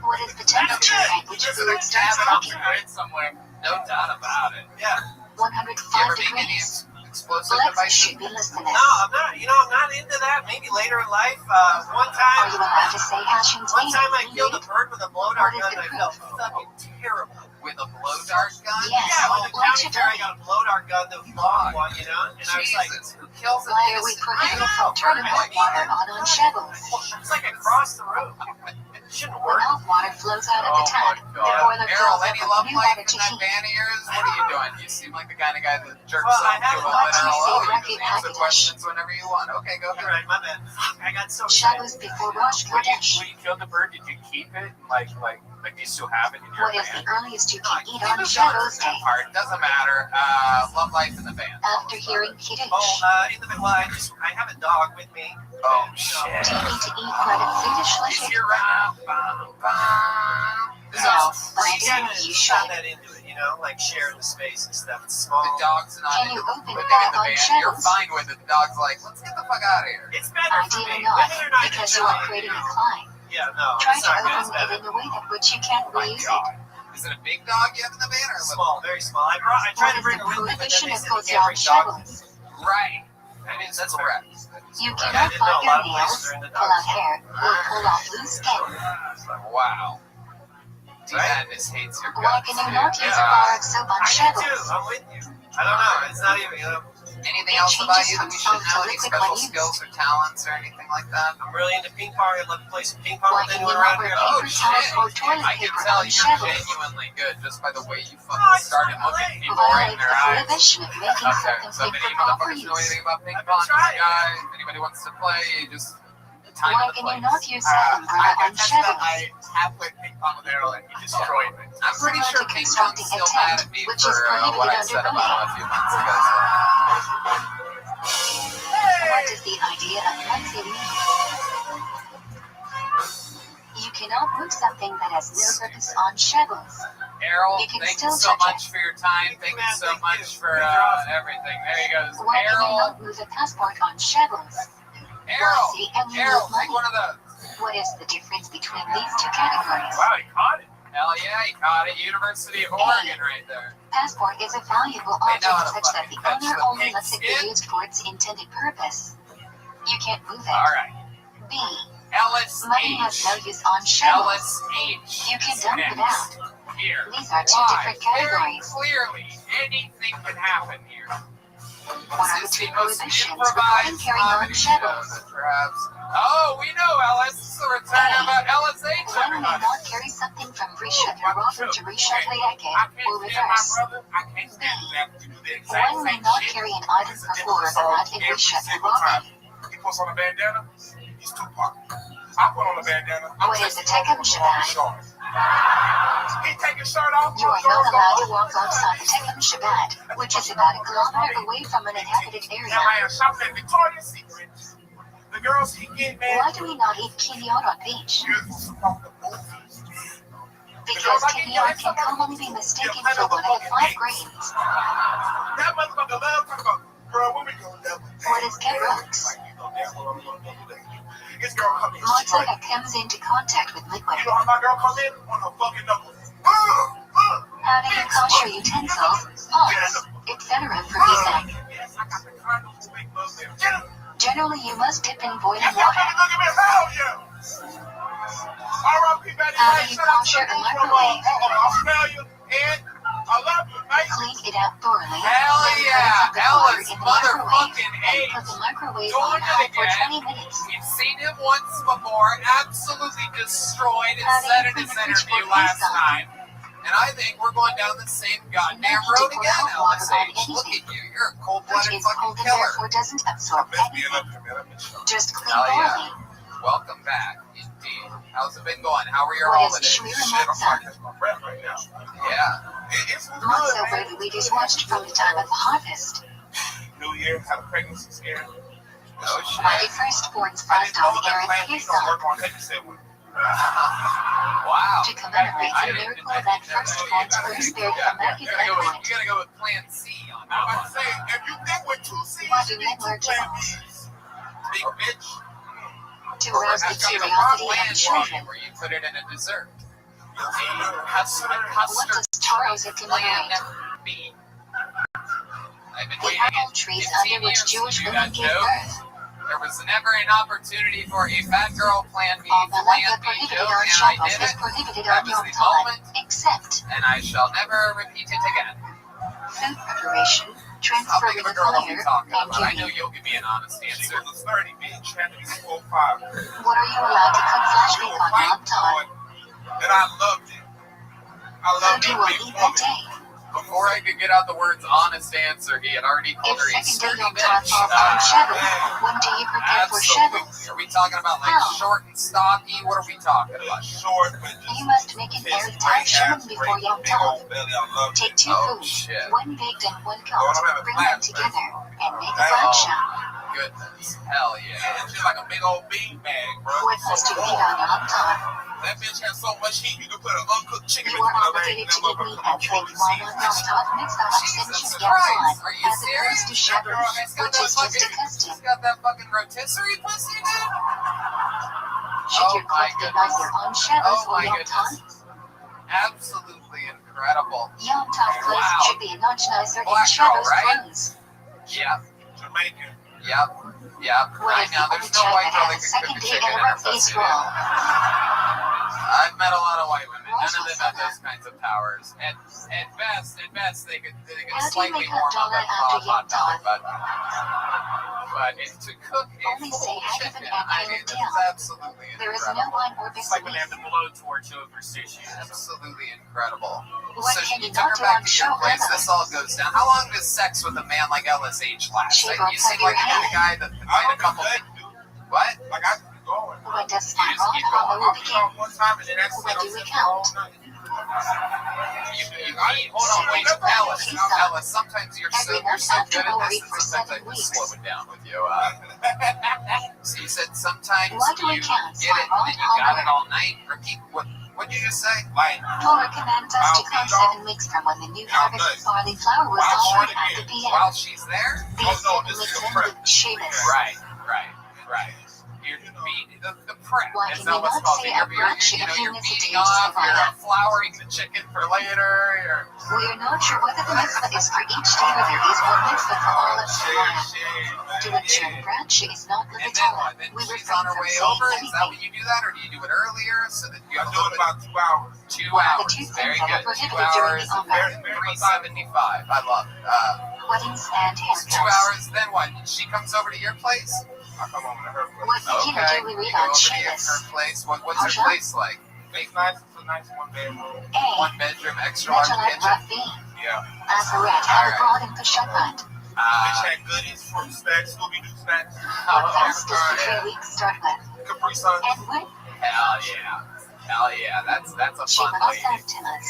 Speaker 2: What is the temperature at which
Speaker 3: Just
Speaker 2: food
Speaker 3: a
Speaker 2: starts
Speaker 3: jab it off
Speaker 2: cooking?
Speaker 3: the grid somewhere. No doubt about it. Yeah.
Speaker 2: 105
Speaker 3: Do you ever make any
Speaker 2: degrees.
Speaker 3: explosive
Speaker 2: Alexis
Speaker 3: devices?
Speaker 2: should be listening.
Speaker 5: No, I'm not. I'm not into that. Maybe later in life. One
Speaker 2: Are
Speaker 5: time,
Speaker 2: you allowed to say Hashem's
Speaker 5: one
Speaker 2: name?
Speaker 5: time I killed a bird with a blow dart
Speaker 2: What is
Speaker 5: gun.
Speaker 2: the
Speaker 5: And I felt
Speaker 2: proof?
Speaker 5: fucking terrible.
Speaker 3: With a blow dart gun?
Speaker 2: Yes.
Speaker 5: Yeah, with the
Speaker 2: Why
Speaker 5: county
Speaker 2: should
Speaker 5: fair, I
Speaker 2: I?
Speaker 5: got a blow dart gun, the long one, And I was like,
Speaker 3: Jesus, who kills a
Speaker 2: Why are we prohibited from turning hot water on Shabbos?
Speaker 5: it's like across the room. It shouldn't
Speaker 2: When
Speaker 5: work.
Speaker 2: hot water flows out of
Speaker 3: Oh
Speaker 2: the tap,
Speaker 3: my
Speaker 2: the
Speaker 3: God.
Speaker 2: boiler
Speaker 3: Errol, Errol, any
Speaker 2: over
Speaker 3: love
Speaker 2: new
Speaker 3: life
Speaker 2: water to
Speaker 3: in that
Speaker 2: heat.
Speaker 3: van of yours? What are you doing? You seem like the kind of guy that jerks
Speaker 6: Well, I
Speaker 3: off to
Speaker 6: have
Speaker 3: a
Speaker 6: one.
Speaker 3: literal
Speaker 2: What
Speaker 3: oh,
Speaker 2: do you
Speaker 3: you
Speaker 2: say,
Speaker 3: just
Speaker 2: Rabbi
Speaker 3: answer
Speaker 2: Rothschild?
Speaker 3: questions whenever you want. Okay, go
Speaker 6: You're
Speaker 3: ahead.
Speaker 6: right, my bad. I got so excited.
Speaker 2: Shadows before Rosh
Speaker 5: When
Speaker 2: Chodesh.
Speaker 5: you killed the bird, did you keep it? Like you still have it in your
Speaker 2: What is the
Speaker 5: van?
Speaker 2: earliest you
Speaker 3: No, I
Speaker 2: can eat
Speaker 3: can't
Speaker 2: on
Speaker 3: do
Speaker 2: Shadows
Speaker 3: that
Speaker 2: Day?
Speaker 3: part. Doesn't matter. Love life in the van.
Speaker 2: After hearing Kiddush.
Speaker 6: Oh, in the middle, I have a dog with me.
Speaker 3: Oh,
Speaker 2: Do
Speaker 3: shit.
Speaker 2: you need to eat credit Kiddush
Speaker 3: Is
Speaker 2: Lashik?
Speaker 3: your
Speaker 2: No, but
Speaker 6: You
Speaker 2: Brandon,
Speaker 6: gotta
Speaker 2: you
Speaker 6: shove
Speaker 2: should.
Speaker 6: that into it, like sharing the space and stuff. It's small.
Speaker 3: The dog's not
Speaker 2: Can
Speaker 3: into
Speaker 2: you open
Speaker 3: living
Speaker 2: back
Speaker 3: in the
Speaker 2: on
Speaker 3: van. You're
Speaker 2: Shadows?
Speaker 3: fine with it. The dog's like, let's get the fuck out of here.
Speaker 6: It's better for
Speaker 2: Ideally
Speaker 6: me.
Speaker 2: not,
Speaker 6: Women are not
Speaker 2: because you are creating a climb.
Speaker 6: Yeah, no,
Speaker 2: Try
Speaker 6: it's
Speaker 2: to
Speaker 6: not good. It's
Speaker 2: open it
Speaker 6: better.
Speaker 2: in a way that which you can't
Speaker 3: My
Speaker 2: reuse it.
Speaker 3: God. Is it a big dog you have in the van or a little?
Speaker 6: Small, very small. I
Speaker 2: What
Speaker 6: tried to
Speaker 2: is
Speaker 6: bring
Speaker 2: the
Speaker 6: her with me, but then
Speaker 2: prohibition
Speaker 6: they
Speaker 2: of
Speaker 6: said you
Speaker 2: cozy
Speaker 6: can't
Speaker 2: on
Speaker 6: bring dogs.
Speaker 2: Shadows?
Speaker 3: Right. That's
Speaker 6: fair.
Speaker 3: correct.
Speaker 2: You
Speaker 6: I
Speaker 2: cannot
Speaker 6: didn't know
Speaker 2: bite
Speaker 6: a
Speaker 2: your
Speaker 6: lot of
Speaker 2: nails,
Speaker 6: places are in the
Speaker 2: pull
Speaker 6: dog
Speaker 2: out hair, or pull off loose skin.
Speaker 3: Wow. Madness hates your
Speaker 2: Why
Speaker 3: guts.
Speaker 2: can you
Speaker 3: dude.
Speaker 2: not use a bar of soap on
Speaker 6: I do
Speaker 2: Shadows?
Speaker 6: too. I'm with you. I don't know. It's not even,
Speaker 3: Anything
Speaker 2: It
Speaker 3: else about
Speaker 2: changes
Speaker 3: you that
Speaker 2: from
Speaker 3: we should
Speaker 2: soap to
Speaker 3: know? Any
Speaker 2: liquid
Speaker 3: special
Speaker 2: when used.
Speaker 3: skills or talents or anything like that?
Speaker 6: I'm really into ping pong. I love to play some ping pong
Speaker 2: Why
Speaker 6: with
Speaker 2: can you
Speaker 6: anyone
Speaker 2: not
Speaker 6: around
Speaker 2: wear
Speaker 6: here.
Speaker 3: Oh
Speaker 2: paper
Speaker 3: shit!
Speaker 2: towels or toilet
Speaker 3: I can
Speaker 2: paper
Speaker 3: tell
Speaker 2: on
Speaker 3: you're
Speaker 2: Shadows?
Speaker 3: genuinely good just by the way you
Speaker 6: Oh,
Speaker 3: fucking
Speaker 6: it's
Speaker 3: started
Speaker 6: fun.
Speaker 3: looking
Speaker 6: I
Speaker 3: people right in
Speaker 2: Violate
Speaker 3: their
Speaker 2: the
Speaker 3: eyes.
Speaker 2: prohibition of making
Speaker 3: Okay,
Speaker 2: something
Speaker 3: so if
Speaker 2: fit
Speaker 3: any
Speaker 2: for proper
Speaker 3: motherfuckers know
Speaker 2: use.
Speaker 3: anything about ping
Speaker 6: I've been
Speaker 3: pong,
Speaker 6: trying.
Speaker 3: guys, if anybody wants to play, just time
Speaker 2: Why
Speaker 3: and the
Speaker 2: can you
Speaker 3: place.
Speaker 2: not use that umbrella on Shadows?
Speaker 5: halfway ping pong with Errol and he destroyed me.
Speaker 3: I'm pretty
Speaker 2: Similar
Speaker 3: sure
Speaker 2: to
Speaker 3: ping pong's
Speaker 2: constructing a
Speaker 3: still mad
Speaker 2: tent,
Speaker 3: at me
Speaker 2: which
Speaker 3: for
Speaker 2: is prohibited
Speaker 3: what I
Speaker 2: under
Speaker 3: said about
Speaker 2: Rumi.
Speaker 3: him a few months ago.
Speaker 2: What does the idea of flexing mean? You cannot move something that has no purpose on Shadows.
Speaker 3: Errol,
Speaker 2: You can
Speaker 3: thank you
Speaker 2: still
Speaker 3: so
Speaker 2: touch
Speaker 3: much for your time. Thank you so much for everything. There he goes.
Speaker 2: Why can you
Speaker 3: Errol,
Speaker 2: not move a passport on Shadows?
Speaker 3: Errol,
Speaker 2: Why can you
Speaker 3: Errol,
Speaker 2: move
Speaker 3: take one
Speaker 2: money?
Speaker 3: of those.
Speaker 2: What is the difference between these two categories?
Speaker 5: Wow, he caught it.
Speaker 3: Hell yeah, he caught it. University of Oregon right there.
Speaker 2: Passport is a valuable
Speaker 3: They know
Speaker 2: object
Speaker 3: how to
Speaker 2: such that the
Speaker 3: fucking catch
Speaker 2: owner
Speaker 3: the
Speaker 2: only
Speaker 3: pig
Speaker 2: lets it be
Speaker 3: skin.
Speaker 2: used for its intended purpose. You can't move it.
Speaker 3: All right.
Speaker 2: B. Money has no
Speaker 3: LSH.
Speaker 2: use on Shadows.
Speaker 3: LSH.
Speaker 2: You can
Speaker 3: is
Speaker 2: dump it
Speaker 3: next.
Speaker 2: out.
Speaker 3: Here.
Speaker 2: These are two
Speaker 3: Why?
Speaker 2: different categories.
Speaker 3: Very clearly, anything can happen here.
Speaker 2: What are the
Speaker 3: This is
Speaker 2: two
Speaker 3: the most
Speaker 2: prohibitions regarding
Speaker 3: improvised
Speaker 2: carrying on
Speaker 3: comedy show
Speaker 2: Shadows?
Speaker 3: that perhaps. Oh, we know Ellis. This is the return of LSH,
Speaker 2: One may
Speaker 3: everybody.
Speaker 2: not carry something from Risha Harov to Risha Hayake,
Speaker 5: I can't
Speaker 2: or
Speaker 5: stand my
Speaker 2: reverse.
Speaker 5: brother. I can't stand him after you do the exact
Speaker 2: One may
Speaker 5: same
Speaker 2: not
Speaker 5: shit.
Speaker 2: carry an item before or not in
Speaker 5: Every
Speaker 2: Risha
Speaker 5: single time.
Speaker 2: Harov.
Speaker 5: He puts on a bandana, he's Tupac. I put on a bandana, I'm
Speaker 2: What is
Speaker 5: just
Speaker 2: the Tekem Shabbat?
Speaker 5: He take his shirt off.
Speaker 2: You are not allowed to walk outside the Tekem Shabbat, which is about a kilometer away from an inhabited area.
Speaker 5: Now I am shopping at Victoria's Secret. The girls he get, man.
Speaker 2: Why do we not eat kinyot on beach?
Speaker 5: You supposed to movies.
Speaker 2: Because kinyot can commonly be mistaken for one of the 5 grains.
Speaker 5: That motherfucker love talking about, girl, when we go down.
Speaker 2: What is kebrooks?
Speaker 5: This girl come in, she
Speaker 2: Water
Speaker 5: like,
Speaker 2: that comes into contact with liquid.
Speaker 5: you know how my girl come in? On her fucking knuckles.
Speaker 2: Having your kosher utensils, pots, etc. for eating.
Speaker 5: Yes, I got the condom to make love there. Get him!
Speaker 2: Generally, you must dip in boiling
Speaker 5: If y'all
Speaker 2: water.
Speaker 5: can't look at me, hell yeah! R.I.P. Betty
Speaker 2: How
Speaker 5: White,
Speaker 2: do you
Speaker 5: shout out to
Speaker 2: kosher
Speaker 5: the
Speaker 2: a
Speaker 5: dude from
Speaker 2: microwave?
Speaker 5: Australia, and I love you, mate.
Speaker 2: Clean it out thoroughly.
Speaker 3: Hell
Speaker 2: then
Speaker 3: yeah,
Speaker 2: put the water
Speaker 3: Ellis
Speaker 2: in the microwave
Speaker 3: motherfucking
Speaker 2: and
Speaker 3: H.
Speaker 2: put the microwave
Speaker 3: Doing
Speaker 2: on
Speaker 3: it
Speaker 2: high for
Speaker 3: again.
Speaker 2: 20 minutes.
Speaker 3: We've seen him once before, absolutely destroyed and
Speaker 2: How do
Speaker 3: said
Speaker 2: you
Speaker 3: in his
Speaker 2: clean the fridge
Speaker 3: interview
Speaker 2: for
Speaker 3: last
Speaker 2: pizza?
Speaker 3: time. And I think we're going down the same goddamn
Speaker 2: You need
Speaker 3: road
Speaker 2: to pour
Speaker 3: again,
Speaker 2: hot water on
Speaker 3: LSH. Look
Speaker 2: anything.
Speaker 3: at you, you're a
Speaker 2: Which
Speaker 3: cold-blooded
Speaker 2: is
Speaker 3: fucking
Speaker 2: cold and
Speaker 3: killer.
Speaker 2: therefore doesn't absorb
Speaker 5: Best being
Speaker 2: anything.
Speaker 5: up here, man. I've been shot.
Speaker 2: Just clean
Speaker 3: Hell yeah.
Speaker 2: thoroughly.
Speaker 3: Welcome back, indeed. How's it been going? How were your
Speaker 2: What is
Speaker 3: holidays?
Speaker 2: Shmira
Speaker 5: Shit, I'm
Speaker 2: Matzah?
Speaker 5: trying to catch my breath right now.
Speaker 3: Yeah.
Speaker 5: It's good,
Speaker 2: Matzah
Speaker 5: man.
Speaker 2: where the wheat is watched from the time of harvest.
Speaker 5: New Year, had a pregnancy scare.
Speaker 3: Oh, shit.
Speaker 2: By the firstborn's
Speaker 5: I
Speaker 2: first
Speaker 5: didn't know
Speaker 2: on
Speaker 5: that
Speaker 2: Erev
Speaker 5: plant was gonna
Speaker 2: Pesach.
Speaker 5: work on taking said one.
Speaker 3: Wow.
Speaker 2: To commemorate
Speaker 3: I
Speaker 2: the
Speaker 3: didn't-
Speaker 2: miracle
Speaker 3: I
Speaker 2: that
Speaker 3: didn't know
Speaker 2: firstborns were spared from
Speaker 3: You
Speaker 2: Maggie's
Speaker 3: gotta go with,
Speaker 2: endpoint.
Speaker 3: you gotta go with Plan C on
Speaker 5: I'm
Speaker 3: that
Speaker 5: about
Speaker 3: one.
Speaker 5: to say, if you think with 2 C's,
Speaker 2: Why do
Speaker 5: you
Speaker 2: men
Speaker 5: need 2
Speaker 2: wear
Speaker 5: plan
Speaker 2: gibbons?
Speaker 5: B's. Big bitch.
Speaker 2: To rouse the
Speaker 3: I've got a
Speaker 2: curiosity of
Speaker 3: plan
Speaker 2: children.
Speaker 3: where you put it in a dessert. A
Speaker 2: What
Speaker 3: custard
Speaker 2: does Taros
Speaker 3: plan
Speaker 2: commemorate?
Speaker 3: B. I've been
Speaker 2: The
Speaker 3: waiting
Speaker 2: apple trees
Speaker 3: 15
Speaker 2: under which
Speaker 3: years to
Speaker 2: Jewish
Speaker 3: do
Speaker 2: women
Speaker 3: that
Speaker 2: gave
Speaker 3: joke.
Speaker 2: birth.
Speaker 3: There was never an opportunity for a fat girl plan B,
Speaker 2: All
Speaker 3: plan
Speaker 2: Malacca
Speaker 3: B
Speaker 2: prohibited
Speaker 3: joke,
Speaker 2: on
Speaker 3: and I
Speaker 2: Shabbos
Speaker 3: did
Speaker 2: is
Speaker 3: it,
Speaker 2: prohibited
Speaker 3: That
Speaker 2: on
Speaker 3: was
Speaker 2: Yom
Speaker 3: the
Speaker 2: Tov,
Speaker 3: moment.
Speaker 2: except
Speaker 3: and I shall never repeat it again.
Speaker 2: food preparation,
Speaker 3: How
Speaker 2: transferring
Speaker 3: big of a
Speaker 2: the
Speaker 3: girl are we
Speaker 2: fire,
Speaker 3: talking
Speaker 2: and
Speaker 3: about? I know
Speaker 2: giving.
Speaker 3: you'll give me an honest
Speaker 5: She
Speaker 3: answer.
Speaker 5: was a 30, bitch. Had to be 4'5".
Speaker 2: What are you allowed to cook flash
Speaker 5: You
Speaker 2: bake
Speaker 5: were
Speaker 2: on Yom
Speaker 5: fighting
Speaker 2: Tov?
Speaker 5: for it, and I loved it.
Speaker 4: I love
Speaker 2: Who
Speaker 4: me
Speaker 2: will
Speaker 4: big
Speaker 2: lead the
Speaker 4: woman.
Speaker 2: day?
Speaker 3: Before I could get out the words honest answer, he had already called her a
Speaker 2: If second
Speaker 3: sturdy
Speaker 2: day Yom Tov
Speaker 3: bitch.
Speaker 2: falls on Shavuot, when do you prepare for
Speaker 3: Absolutely.
Speaker 2: Shavuot?
Speaker 3: Are we talking about like
Speaker 2: How?
Speaker 3: short and stocky? What are we talking about?
Speaker 4: Short, but just
Speaker 2: You must make an
Speaker 4: tits,
Speaker 2: early
Speaker 4: great
Speaker 2: time
Speaker 4: abs,
Speaker 2: Shimon before
Speaker 4: great
Speaker 2: Yom
Speaker 4: big old
Speaker 2: Tov.
Speaker 4: belly. I love it.
Speaker 2: Take two
Speaker 3: Oh,
Speaker 2: foods,
Speaker 3: shit.
Speaker 2: one baked and one
Speaker 4: Oh, I don't have
Speaker 2: cooked.
Speaker 4: a
Speaker 2: Bring
Speaker 4: plan,
Speaker 2: them together and make a
Speaker 3: Oh,
Speaker 2: bradshaw.
Speaker 3: goodness. Hell yeah.
Speaker 4: Yeah, she's like a big old bean bag, bro.
Speaker 2: What must you eat on Yom Tov?
Speaker 4: That bitch has so much heat, you can put an uncooked chicken
Speaker 2: You
Speaker 4: in
Speaker 2: are
Speaker 4: the
Speaker 2: obligated to eat meat and drink
Speaker 4: fully
Speaker 2: wine on Yom
Speaker 4: seasoned.
Speaker 2: Tov mitzvah
Speaker 3: Jesus
Speaker 2: exception Yom
Speaker 3: Christ.
Speaker 2: Tov,
Speaker 3: Are you
Speaker 2: as opposed to
Speaker 3: serious?
Speaker 2: Shavuot,
Speaker 3: She's got
Speaker 2: which
Speaker 3: that
Speaker 2: is just a
Speaker 3: fucking,
Speaker 2: custom.
Speaker 3: she's got that fucking rotisserie pussy, dude?
Speaker 2: Should
Speaker 3: Oh
Speaker 2: your
Speaker 3: my
Speaker 2: cook be
Speaker 3: goodness.
Speaker 2: neither on Shavuot
Speaker 3: Oh
Speaker 2: or
Speaker 3: my
Speaker 2: Yom Tov?
Speaker 3: goodness. Absolutely incredible.
Speaker 2: Yom Tov clothes
Speaker 3: Wow.
Speaker 2: should be a notch nicer than
Speaker 3: Black girl,
Speaker 2: Shavuot
Speaker 3: right?
Speaker 2: clothes.
Speaker 3: Yep.
Speaker 4: Jamaican.
Speaker 3: Yep. Yep.
Speaker 2: What
Speaker 3: I
Speaker 2: is
Speaker 3: know.
Speaker 2: the
Speaker 3: There's
Speaker 2: only
Speaker 3: no white
Speaker 2: child
Speaker 3: girl
Speaker 2: that
Speaker 3: that
Speaker 2: has a
Speaker 3: can cook
Speaker 2: second
Speaker 3: a
Speaker 2: date
Speaker 3: chicken in
Speaker 2: over
Speaker 3: her
Speaker 2: a face
Speaker 3: pussy,
Speaker 2: roll?
Speaker 3: dude. I've met a lot of white women. None of them have
Speaker 2: Rothschild.
Speaker 3: those kinds of powers. At best, they could
Speaker 2: How do you
Speaker 3: slightly
Speaker 2: make
Speaker 3: warm
Speaker 2: hot
Speaker 3: up
Speaker 2: donut
Speaker 3: a
Speaker 2: after
Speaker 3: hot
Speaker 2: Yom
Speaker 3: dog,
Speaker 2: Tov?
Speaker 3: but to cook a
Speaker 2: Only
Speaker 3: full
Speaker 2: say Agave
Speaker 3: chicken,
Speaker 2: and
Speaker 3: I
Speaker 2: Agave
Speaker 3: mean,
Speaker 2: and
Speaker 3: it's
Speaker 2: Dill.
Speaker 3: absolutely
Speaker 2: There is
Speaker 3: incredible.
Speaker 2: no wine or
Speaker 5: It's like when they have
Speaker 2: biscuit.
Speaker 5: the blowtorch over sushi.
Speaker 3: Absolutely incredible.
Speaker 2: What
Speaker 3: So
Speaker 2: can
Speaker 3: you
Speaker 2: you
Speaker 3: took
Speaker 2: not
Speaker 3: her
Speaker 2: do
Speaker 3: back
Speaker 2: on
Speaker 3: to your
Speaker 2: show
Speaker 3: place. This all
Speaker 2: Emma?
Speaker 3: goes down. How long does sex with a man like LSH last?
Speaker 2: Shave
Speaker 3: You
Speaker 2: off
Speaker 3: seem
Speaker 2: your
Speaker 3: like the kind of guy that
Speaker 4: I
Speaker 3: find a
Speaker 4: don't
Speaker 3: couple.
Speaker 4: do that, dude.
Speaker 3: What?
Speaker 4: Like, I keep going.
Speaker 2: When does
Speaker 3: You just
Speaker 2: Snap-on
Speaker 3: keep going.
Speaker 2: Homo
Speaker 4: I'll be
Speaker 2: begin?
Speaker 4: on one time and then that's
Speaker 2: When
Speaker 4: it.
Speaker 2: do we count?
Speaker 3: Hold on, wait, Alice. Sometimes you're so
Speaker 2: Every night
Speaker 3: good
Speaker 2: after
Speaker 3: at
Speaker 2: I'll
Speaker 3: this,
Speaker 2: read
Speaker 3: and
Speaker 2: for
Speaker 3: sometimes I
Speaker 2: 7
Speaker 3: just
Speaker 2: weeks.
Speaker 3: slow it down with you. So you said sometimes
Speaker 2: Why do we
Speaker 3: you
Speaker 2: count?
Speaker 3: get it, and then you got it all night. Repeat what? What did you just say?
Speaker 4: Like,
Speaker 2: Torah commands us to count 7 weeks from when the new harvested barley flour was offered at the PM.
Speaker 3: While she's there?
Speaker 2: These
Speaker 4: no,
Speaker 2: 7
Speaker 4: this
Speaker 2: weeks
Speaker 4: is the
Speaker 2: end
Speaker 4: prep.
Speaker 2: with Shabbos.
Speaker 3: Right. You're the prep.
Speaker 2: Why
Speaker 3: Is
Speaker 2: can
Speaker 3: that
Speaker 2: you
Speaker 3: what's
Speaker 2: not
Speaker 3: called?
Speaker 2: say
Speaker 3: You're
Speaker 2: a bradshaw
Speaker 3: you're
Speaker 2: units to
Speaker 3: beating
Speaker 2: use
Speaker 3: off.
Speaker 2: the
Speaker 3: You're
Speaker 2: fire?
Speaker 3: flouring the chicken for later.
Speaker 2: We are not sure whether the mitzvah is for each day or there is one mitzvah for all of Torah. To ensure bradshaw is not
Speaker 3: And then
Speaker 2: Torah,
Speaker 3: what? Then
Speaker 2: we
Speaker 3: she's
Speaker 2: refrain
Speaker 3: on her
Speaker 2: from
Speaker 3: way
Speaker 2: saying
Speaker 3: over. Is that when
Speaker 2: anything.
Speaker 3: you do that, or do you do it earlier so that you
Speaker 4: I
Speaker 3: have
Speaker 4: do
Speaker 3: a
Speaker 4: it
Speaker 3: little bit?
Speaker 4: about 2 hours.
Speaker 3: 2
Speaker 2: The
Speaker 3: hours.
Speaker 2: two
Speaker 3: Very
Speaker 2: things that are
Speaker 3: good. 2
Speaker 2: prohibited during
Speaker 3: hours.
Speaker 2: the Omer.
Speaker 3: 375. I love it.
Speaker 2: Weddings and
Speaker 3: 2
Speaker 2: haircuts.
Speaker 3: hours. Then what? She comes over to your place.
Speaker 4: I come over to her
Speaker 2: What
Speaker 4: place.
Speaker 2: beginner
Speaker 3: Okay.
Speaker 2: do we
Speaker 3: You
Speaker 2: read
Speaker 3: go
Speaker 2: on
Speaker 3: over to her
Speaker 2: Shabbos?
Speaker 3: place. What's her
Speaker 2: Pasha?
Speaker 3: place like?
Speaker 4: It's nice. It's a nice one bedroom.
Speaker 2: A.
Speaker 3: 1 bedroom, extra large
Speaker 2: Metalite
Speaker 3: kitchen.
Speaker 2: Rabbi.
Speaker 4: Yeah.
Speaker 2: Azeret had a broad and Peshabbat.
Speaker 4: Bitch had goodies, fruit snacks, Scooby-Doo snacks,
Speaker 2: What fast does the 3 weeks start with?
Speaker 4: Capri Sun.
Speaker 2: And when?
Speaker 3: Hell yeah. That's a
Speaker 2: She
Speaker 3: fun
Speaker 2: will
Speaker 3: lady.
Speaker 2: send to us.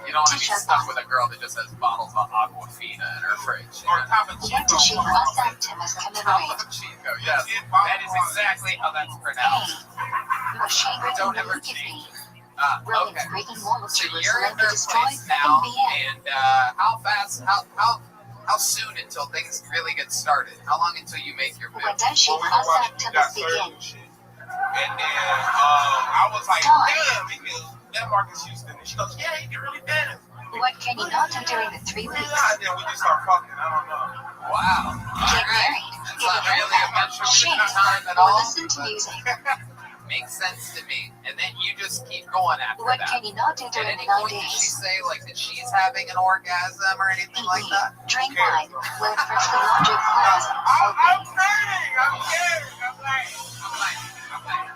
Speaker 3: You don't want to be stuck with a girl that just has bottles of Aquafina in her fridge.
Speaker 4: Or Topo
Speaker 2: When does she
Speaker 4: Chico.
Speaker 2: will send to us commemorate?
Speaker 3: Topo Chico, yes. That is exactly how that's pronounced.
Speaker 2: A. Moshe
Speaker 3: Don't
Speaker 2: written
Speaker 3: ever
Speaker 2: the
Speaker 3: change.
Speaker 2: Romans
Speaker 3: Okay.
Speaker 2: breaking wall of
Speaker 3: So
Speaker 2: Jerusalem
Speaker 3: you're in
Speaker 2: to
Speaker 3: her
Speaker 2: destroy
Speaker 3: place now,
Speaker 2: and be
Speaker 3: and how fast, how soon until things really get started? How long until you make your
Speaker 2: When
Speaker 3: move?
Speaker 2: does she will send to us begin?
Speaker 4: And then I was like,
Speaker 2: Dawn.
Speaker 4: damn, nigga, that Marcus Houston. And she goes, yeah, he can really dance.
Speaker 2: What can you not do during the 3 weeks?
Speaker 4: And then we just start fucking. I don't know.
Speaker 3: Wow.
Speaker 2: Get married,
Speaker 3: That's
Speaker 2: get a
Speaker 3: not really a
Speaker 2: haircut,
Speaker 3: measurement
Speaker 2: shave,
Speaker 3: of time at
Speaker 2: or
Speaker 3: all.
Speaker 2: listen to music.
Speaker 3: Makes sense to me. And then you just keep going after
Speaker 2: What
Speaker 3: that.
Speaker 2: can you not do
Speaker 3: At
Speaker 2: during
Speaker 3: any
Speaker 2: the 9
Speaker 3: point did she
Speaker 2: days?
Speaker 3: say like that she's having an orgasm or anything
Speaker 2: Eat
Speaker 3: like
Speaker 2: meat,
Speaker 3: that?
Speaker 2: drink wine, wear freshly laundered clothes,
Speaker 4: I'm
Speaker 2: open.
Speaker 4: kidding. I'm kidding.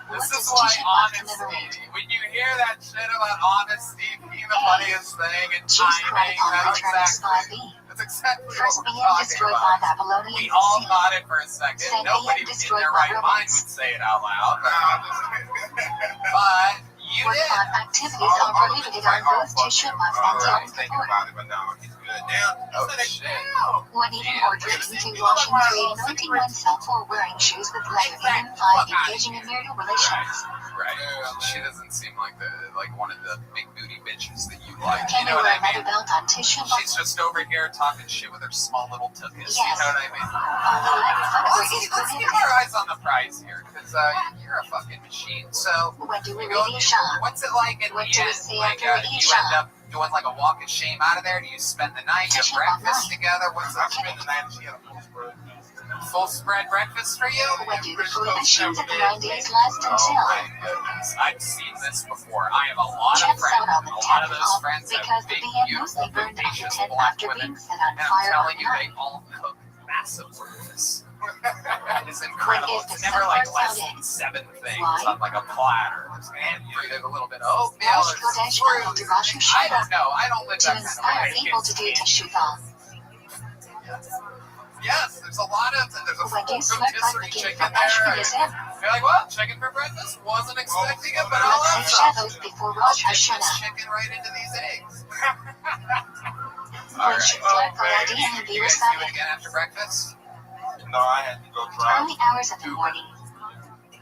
Speaker 3: This
Speaker 2: What
Speaker 3: is
Speaker 2: does
Speaker 3: why
Speaker 2: Tisha B'Av
Speaker 3: honesty,
Speaker 2: commemorate?
Speaker 3: when you hear that shit about honesty being the funniest thing and
Speaker 2: Jews cried
Speaker 3: timing,
Speaker 2: on the
Speaker 3: that's
Speaker 2: return of Spy
Speaker 3: exactly,
Speaker 2: B.
Speaker 3: that's exactly what
Speaker 2: First
Speaker 3: we're
Speaker 2: being
Speaker 3: talking
Speaker 2: destroyed by
Speaker 3: about.
Speaker 2: Babylonians
Speaker 3: We all
Speaker 2: and
Speaker 3: thought it for a second.
Speaker 2: Then
Speaker 3: Nobody
Speaker 2: being
Speaker 3: in
Speaker 2: destroyed
Speaker 3: their
Speaker 2: by
Speaker 3: right mind
Speaker 2: Romans.
Speaker 3: would say it out loud. But you
Speaker 2: Work
Speaker 3: did.
Speaker 2: on activities are prohibited on both Tisha B'Av and Yom
Speaker 4: Thinking
Speaker 2: Kippur.
Speaker 4: about it, but no, he's good. Now,
Speaker 3: Oh, shit.
Speaker 2: When eating or drinking, to washing, creating, anointing oneself, or wearing shoes with leather in 5, engaging in marital relations.
Speaker 3: Right. She doesn't seem like one of the big booty bitches that you like.
Speaker 2: Can
Speaker 3: You
Speaker 2: you
Speaker 3: know what
Speaker 2: wear
Speaker 3: I
Speaker 2: a leather
Speaker 3: mean?
Speaker 2: belt on Tisha
Speaker 3: She's
Speaker 2: B'Av?
Speaker 3: just over here talking shit with her small little tuchus. You
Speaker 2: Yes.
Speaker 3: know what I mean?
Speaker 2: Although leather footwear
Speaker 3: Let's
Speaker 2: is
Speaker 3: keep our
Speaker 2: prohibited.
Speaker 3: eyes on the prize here, because you're a fucking machine. So,
Speaker 2: When do we
Speaker 3: you go,
Speaker 2: read Isha?
Speaker 3: what's it like in
Speaker 2: What
Speaker 3: the
Speaker 2: do we
Speaker 3: end?
Speaker 2: say
Speaker 3: Like,
Speaker 2: after
Speaker 3: do you
Speaker 2: Isha?
Speaker 3: end up doing like a walk of shame out of there? Do you spend the night? You have
Speaker 2: Tisha B'Av
Speaker 3: breakfast
Speaker 2: night.
Speaker 3: together? What's
Speaker 4: I
Speaker 3: up?
Speaker 4: spent the night and she had a full spread.
Speaker 3: Full spread breakfast for you?
Speaker 2: When do the prohibitions of the 9 days last
Speaker 3: Oh
Speaker 2: until?
Speaker 3: my goodness, I've seen this before. I have a lot
Speaker 2: Jeff
Speaker 3: of friends,
Speaker 2: set on
Speaker 3: and
Speaker 2: the
Speaker 3: a lot of
Speaker 2: 10th
Speaker 3: those
Speaker 2: off
Speaker 3: friends
Speaker 2: because
Speaker 3: have
Speaker 2: the
Speaker 3: big,
Speaker 2: BN
Speaker 3: beautiful,
Speaker 2: mostly burned up the
Speaker 3: bodacious
Speaker 2: 10th
Speaker 3: black
Speaker 2: after
Speaker 3: women.
Speaker 2: being set on
Speaker 3: And I'm
Speaker 2: fire
Speaker 3: telling you,
Speaker 2: overnight.
Speaker 3: they all cook massive workers. It's incredible. It's never like less than 7 things on like a platter. And there's a little bit of oatmeal.
Speaker 2: Rosh Kodesh Amel to Rosh
Speaker 3: I
Speaker 2: Hashanah
Speaker 3: don't know. I don't live
Speaker 2: to
Speaker 3: that kind
Speaker 2: inspire
Speaker 3: of way.
Speaker 2: people to do teshuvah.
Speaker 3: Yes, there's a lot of. There's a
Speaker 2: When
Speaker 3: full
Speaker 2: you select
Speaker 3: rotisserie
Speaker 2: like the
Speaker 3: chicken
Speaker 2: from
Speaker 3: there.
Speaker 2: Ashkenazim,
Speaker 3: You're like, well, chicken for breakfast. Wasn't expecting it, but I'll
Speaker 2: let's
Speaker 3: have
Speaker 2: say
Speaker 3: some.
Speaker 2: Shabbos before
Speaker 3: I'll
Speaker 2: Rosh
Speaker 3: dip this
Speaker 2: Hashanah.
Speaker 3: chicken right into these eggs.
Speaker 2: When should flag Friday and be
Speaker 3: You guys do it
Speaker 2: recited?
Speaker 3: again after breakfast?
Speaker 6: No, I had to go drive.
Speaker 2: Early hours of the morning.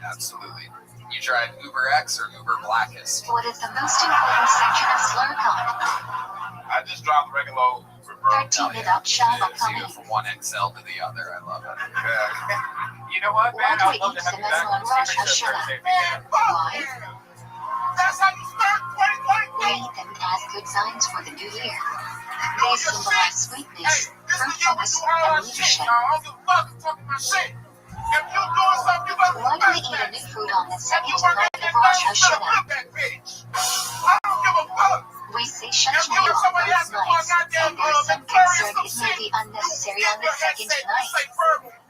Speaker 3: Absolutely. You drive Uber X or Uber Blackest?
Speaker 2: What is the most important section of Slurcon?
Speaker 6: I just drive the regular old Uber, bro.
Speaker 2: 13 without Shabbat
Speaker 3: So you go
Speaker 2: coming.
Speaker 3: from one XL to the other. I love it.
Speaker 6: Yeah.
Speaker 5: You know what, man?
Speaker 2: Why
Speaker 5: I'd
Speaker 2: do
Speaker 5: love
Speaker 2: we
Speaker 5: to have
Speaker 2: eat
Speaker 5: you back
Speaker 2: Semel on
Speaker 5: on
Speaker 2: Rosh
Speaker 5: Secret
Speaker 2: Hashanah?
Speaker 5: Thursday again.
Speaker 2: Why?
Speaker 4: That's how you start 2023.
Speaker 2: We eat them as good signs for the new year. They symbolize sweetness, fruitfulness, and leadership.
Speaker 4: I don't give a fuck. I'm talking my shit. If you doing something, you better
Speaker 2: Why do we eat a new fruit on the second night of Rosh Hashanah?
Speaker 4: that bitch. I don't give a fuck.
Speaker 2: We say Shechna on both nights, and there is some concern it may be unnecessary on the second night.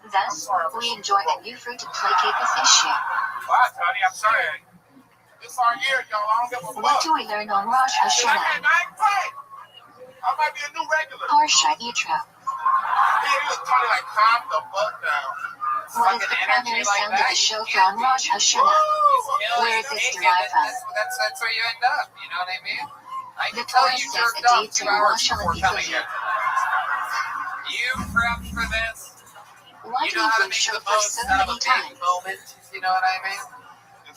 Speaker 2: Thus, we enjoy a new fruit to placate this issue.
Speaker 5: Wow, Tony, I'm sorry.
Speaker 4: It's our year, y'all. I don't give a fuck.
Speaker 2: What do we learn on Rosh
Speaker 4: I
Speaker 2: Hashanah?
Speaker 4: ain't playing. I might be a new regular.
Speaker 2: Parsha Yitro.
Speaker 4: Yeah, you look Tony like calm the fuck down.
Speaker 2: What is the primary sound of the shofar on Rosh Hashanah? Where is this derived from?
Speaker 3: That's where you end up. You know what I mean? I
Speaker 2: The
Speaker 3: can tell
Speaker 2: Torah
Speaker 3: you
Speaker 2: says
Speaker 3: jerked
Speaker 2: a
Speaker 3: off
Speaker 2: date
Speaker 3: 2
Speaker 2: to
Speaker 3: hours
Speaker 2: Rosh
Speaker 3: before coming
Speaker 2: Hashanah.
Speaker 3: here. You prepped for this.
Speaker 2: Why
Speaker 3: You
Speaker 2: do
Speaker 3: know
Speaker 2: we
Speaker 3: how to
Speaker 2: blow
Speaker 3: make the
Speaker 2: shofar
Speaker 3: most
Speaker 2: so
Speaker 3: out of
Speaker 2: many
Speaker 3: a big
Speaker 2: times?
Speaker 3: moment. You know what I mean?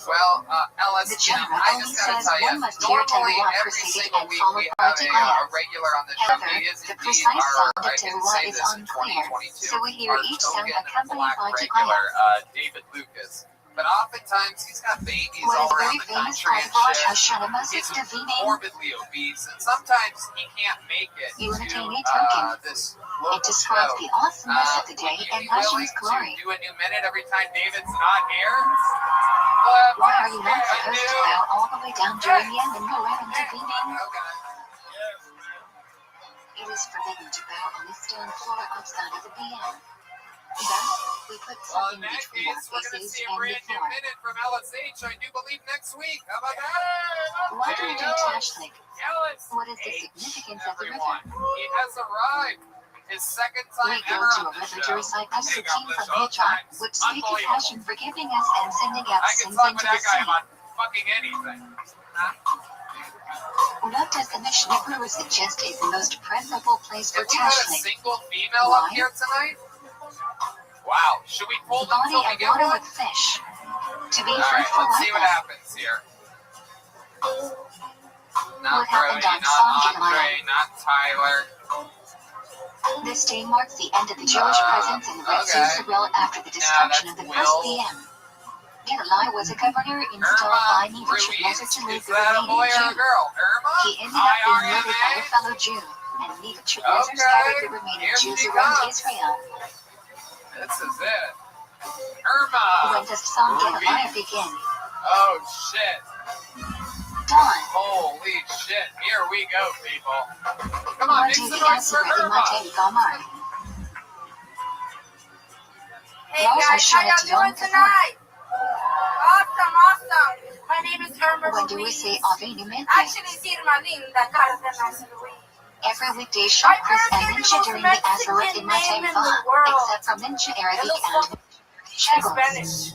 Speaker 3: Well, Ellis,
Speaker 2: The
Speaker 3: you know,
Speaker 2: Torah
Speaker 3: I
Speaker 2: only
Speaker 3: just gotta
Speaker 2: says
Speaker 3: tell you,
Speaker 2: one must hear
Speaker 3: normally
Speaker 2: Teruah
Speaker 3: every
Speaker 2: preceded
Speaker 3: single
Speaker 2: and
Speaker 3: week
Speaker 2: followed
Speaker 3: we
Speaker 2: by
Speaker 3: have a
Speaker 2: Tekayah.
Speaker 3: regular on the show.
Speaker 2: However,
Speaker 3: He is
Speaker 2: the
Speaker 3: indeed
Speaker 2: precise
Speaker 3: our,
Speaker 2: sound of
Speaker 3: I can
Speaker 2: Teruah
Speaker 3: say
Speaker 2: is
Speaker 3: this in
Speaker 2: unclear,
Speaker 3: 2022,
Speaker 2: so we hear
Speaker 3: our
Speaker 2: each sound
Speaker 3: token
Speaker 2: accompanied
Speaker 3: black
Speaker 2: by
Speaker 3: regular,
Speaker 2: Tekayah.
Speaker 3: David Lucas. But oftentimes he's got babies
Speaker 2: What
Speaker 3: all
Speaker 2: is
Speaker 3: around
Speaker 2: very
Speaker 3: the
Speaker 2: famous
Speaker 3: country
Speaker 2: part
Speaker 3: and
Speaker 2: of Rosh
Speaker 3: shit.
Speaker 2: Hashanah
Speaker 3: He's
Speaker 2: is Davinin.
Speaker 3: morbidly obese, and sometimes he can't make it
Speaker 2: You
Speaker 3: to
Speaker 2: entertain a token.
Speaker 3: this
Speaker 2: It
Speaker 3: local
Speaker 2: describes
Speaker 3: show.
Speaker 2: the awesomeness of the day
Speaker 3: Would you
Speaker 2: and
Speaker 3: be willing
Speaker 2: Hashem's glory.
Speaker 3: to do a new minute every time David's not here?
Speaker 2: Why are you not supposed to bow all the way down during the end and go around Davinin?
Speaker 3: Okay.
Speaker 2: It is forbidden to bow on the stone floor outside of the BM. Thus, we put
Speaker 3: Well, in
Speaker 2: something
Speaker 3: that
Speaker 2: between our
Speaker 3: case, we're going to
Speaker 2: faces
Speaker 3: see a
Speaker 2: and the
Speaker 3: brand new
Speaker 2: floor.
Speaker 3: minute from LSH, I do believe, next week. How about that?
Speaker 2: Why do
Speaker 3: There
Speaker 2: we
Speaker 3: you
Speaker 2: do
Speaker 3: go.
Speaker 2: Tashlik?
Speaker 3: Ellis
Speaker 2: What is the
Speaker 3: H,
Speaker 2: significance of the
Speaker 3: everyone.
Speaker 2: river?
Speaker 3: He has arrived. His second time
Speaker 2: We go
Speaker 3: ever
Speaker 2: to
Speaker 3: on
Speaker 2: a
Speaker 3: the
Speaker 2: river to
Speaker 3: show.
Speaker 2: recite
Speaker 3: Hey,
Speaker 2: Pesukim
Speaker 3: God bless
Speaker 2: from
Speaker 3: both times.
Speaker 2: Petra, which speak of
Speaker 3: Unbelievable.
Speaker 2: Hashem forgiving us and sending out
Speaker 3: I can
Speaker 2: sins
Speaker 3: talk
Speaker 2: into
Speaker 3: with
Speaker 2: the
Speaker 3: that guy
Speaker 2: sea.
Speaker 3: about fucking anything.
Speaker 2: What does the Mishnah Berurah suggest is the most preferable place for
Speaker 3: Have we got a
Speaker 2: Tashlik?
Speaker 3: single female up
Speaker 2: Why?
Speaker 3: here tonight? Wow. Should we pull them
Speaker 2: Body
Speaker 3: till we
Speaker 2: and
Speaker 3: get
Speaker 2: water
Speaker 3: one?
Speaker 2: with fish. To be
Speaker 3: All right,
Speaker 2: fruitful
Speaker 3: let's
Speaker 2: like
Speaker 3: see what
Speaker 2: this.
Speaker 3: happens here. Not
Speaker 2: What happened
Speaker 3: Brody,
Speaker 2: on
Speaker 3: not
Speaker 2: Sunday
Speaker 3: Andre,
Speaker 2: night?
Speaker 3: not Tyler.
Speaker 2: This day marks the end of the Jewish presence in Restream
Speaker 3: okay.
Speaker 2: Israel after the destruction of
Speaker 3: that's
Speaker 2: the first
Speaker 3: Will.
Speaker 2: BM. Gedaliah was a governor installed by
Speaker 3: Irma
Speaker 2: Nebuchadnezzar
Speaker 3: Ruiz.
Speaker 2: to lead
Speaker 3: Is
Speaker 2: the
Speaker 3: that a
Speaker 2: remaining
Speaker 3: boy or a
Speaker 2: Jew.
Speaker 3: girl? Irma?
Speaker 2: He ended up being murdered by a
Speaker 3: IRMA?
Speaker 2: fellow Jew, and Nebuchadnezzar scattered the remaining
Speaker 3: Here
Speaker 2: Jews
Speaker 3: she
Speaker 2: around
Speaker 3: comes.
Speaker 2: Israel.
Speaker 3: This is it. Irma.
Speaker 2: When does Psalm Gedaliah begin?
Speaker 3: Oh, shit.
Speaker 2: Dawn.
Speaker 3: Holy shit. Here we go, people. Come on,
Speaker 2: What
Speaker 3: make
Speaker 2: do
Speaker 3: some
Speaker 2: the
Speaker 3: noise for
Speaker 2: answer in
Speaker 3: Irma.
Speaker 2: Mate Gamar?
Speaker 1: Hey
Speaker 2: Rosh
Speaker 1: guys, how y'all
Speaker 2: Hashanah
Speaker 1: doing
Speaker 2: Yom Kippur.
Speaker 1: tonight? Awesome. My name is Irma
Speaker 2: When do we
Speaker 1: Ruiz.
Speaker 2: say Avinu Mente?
Speaker 1: Actually, it's Irma Linda Cardenas Ruiz.
Speaker 2: Every weekday Shabbos and Mincha during the Azareth in Mate Va, except for Mincha Arabic and Shabbos.
Speaker 1: Spanish.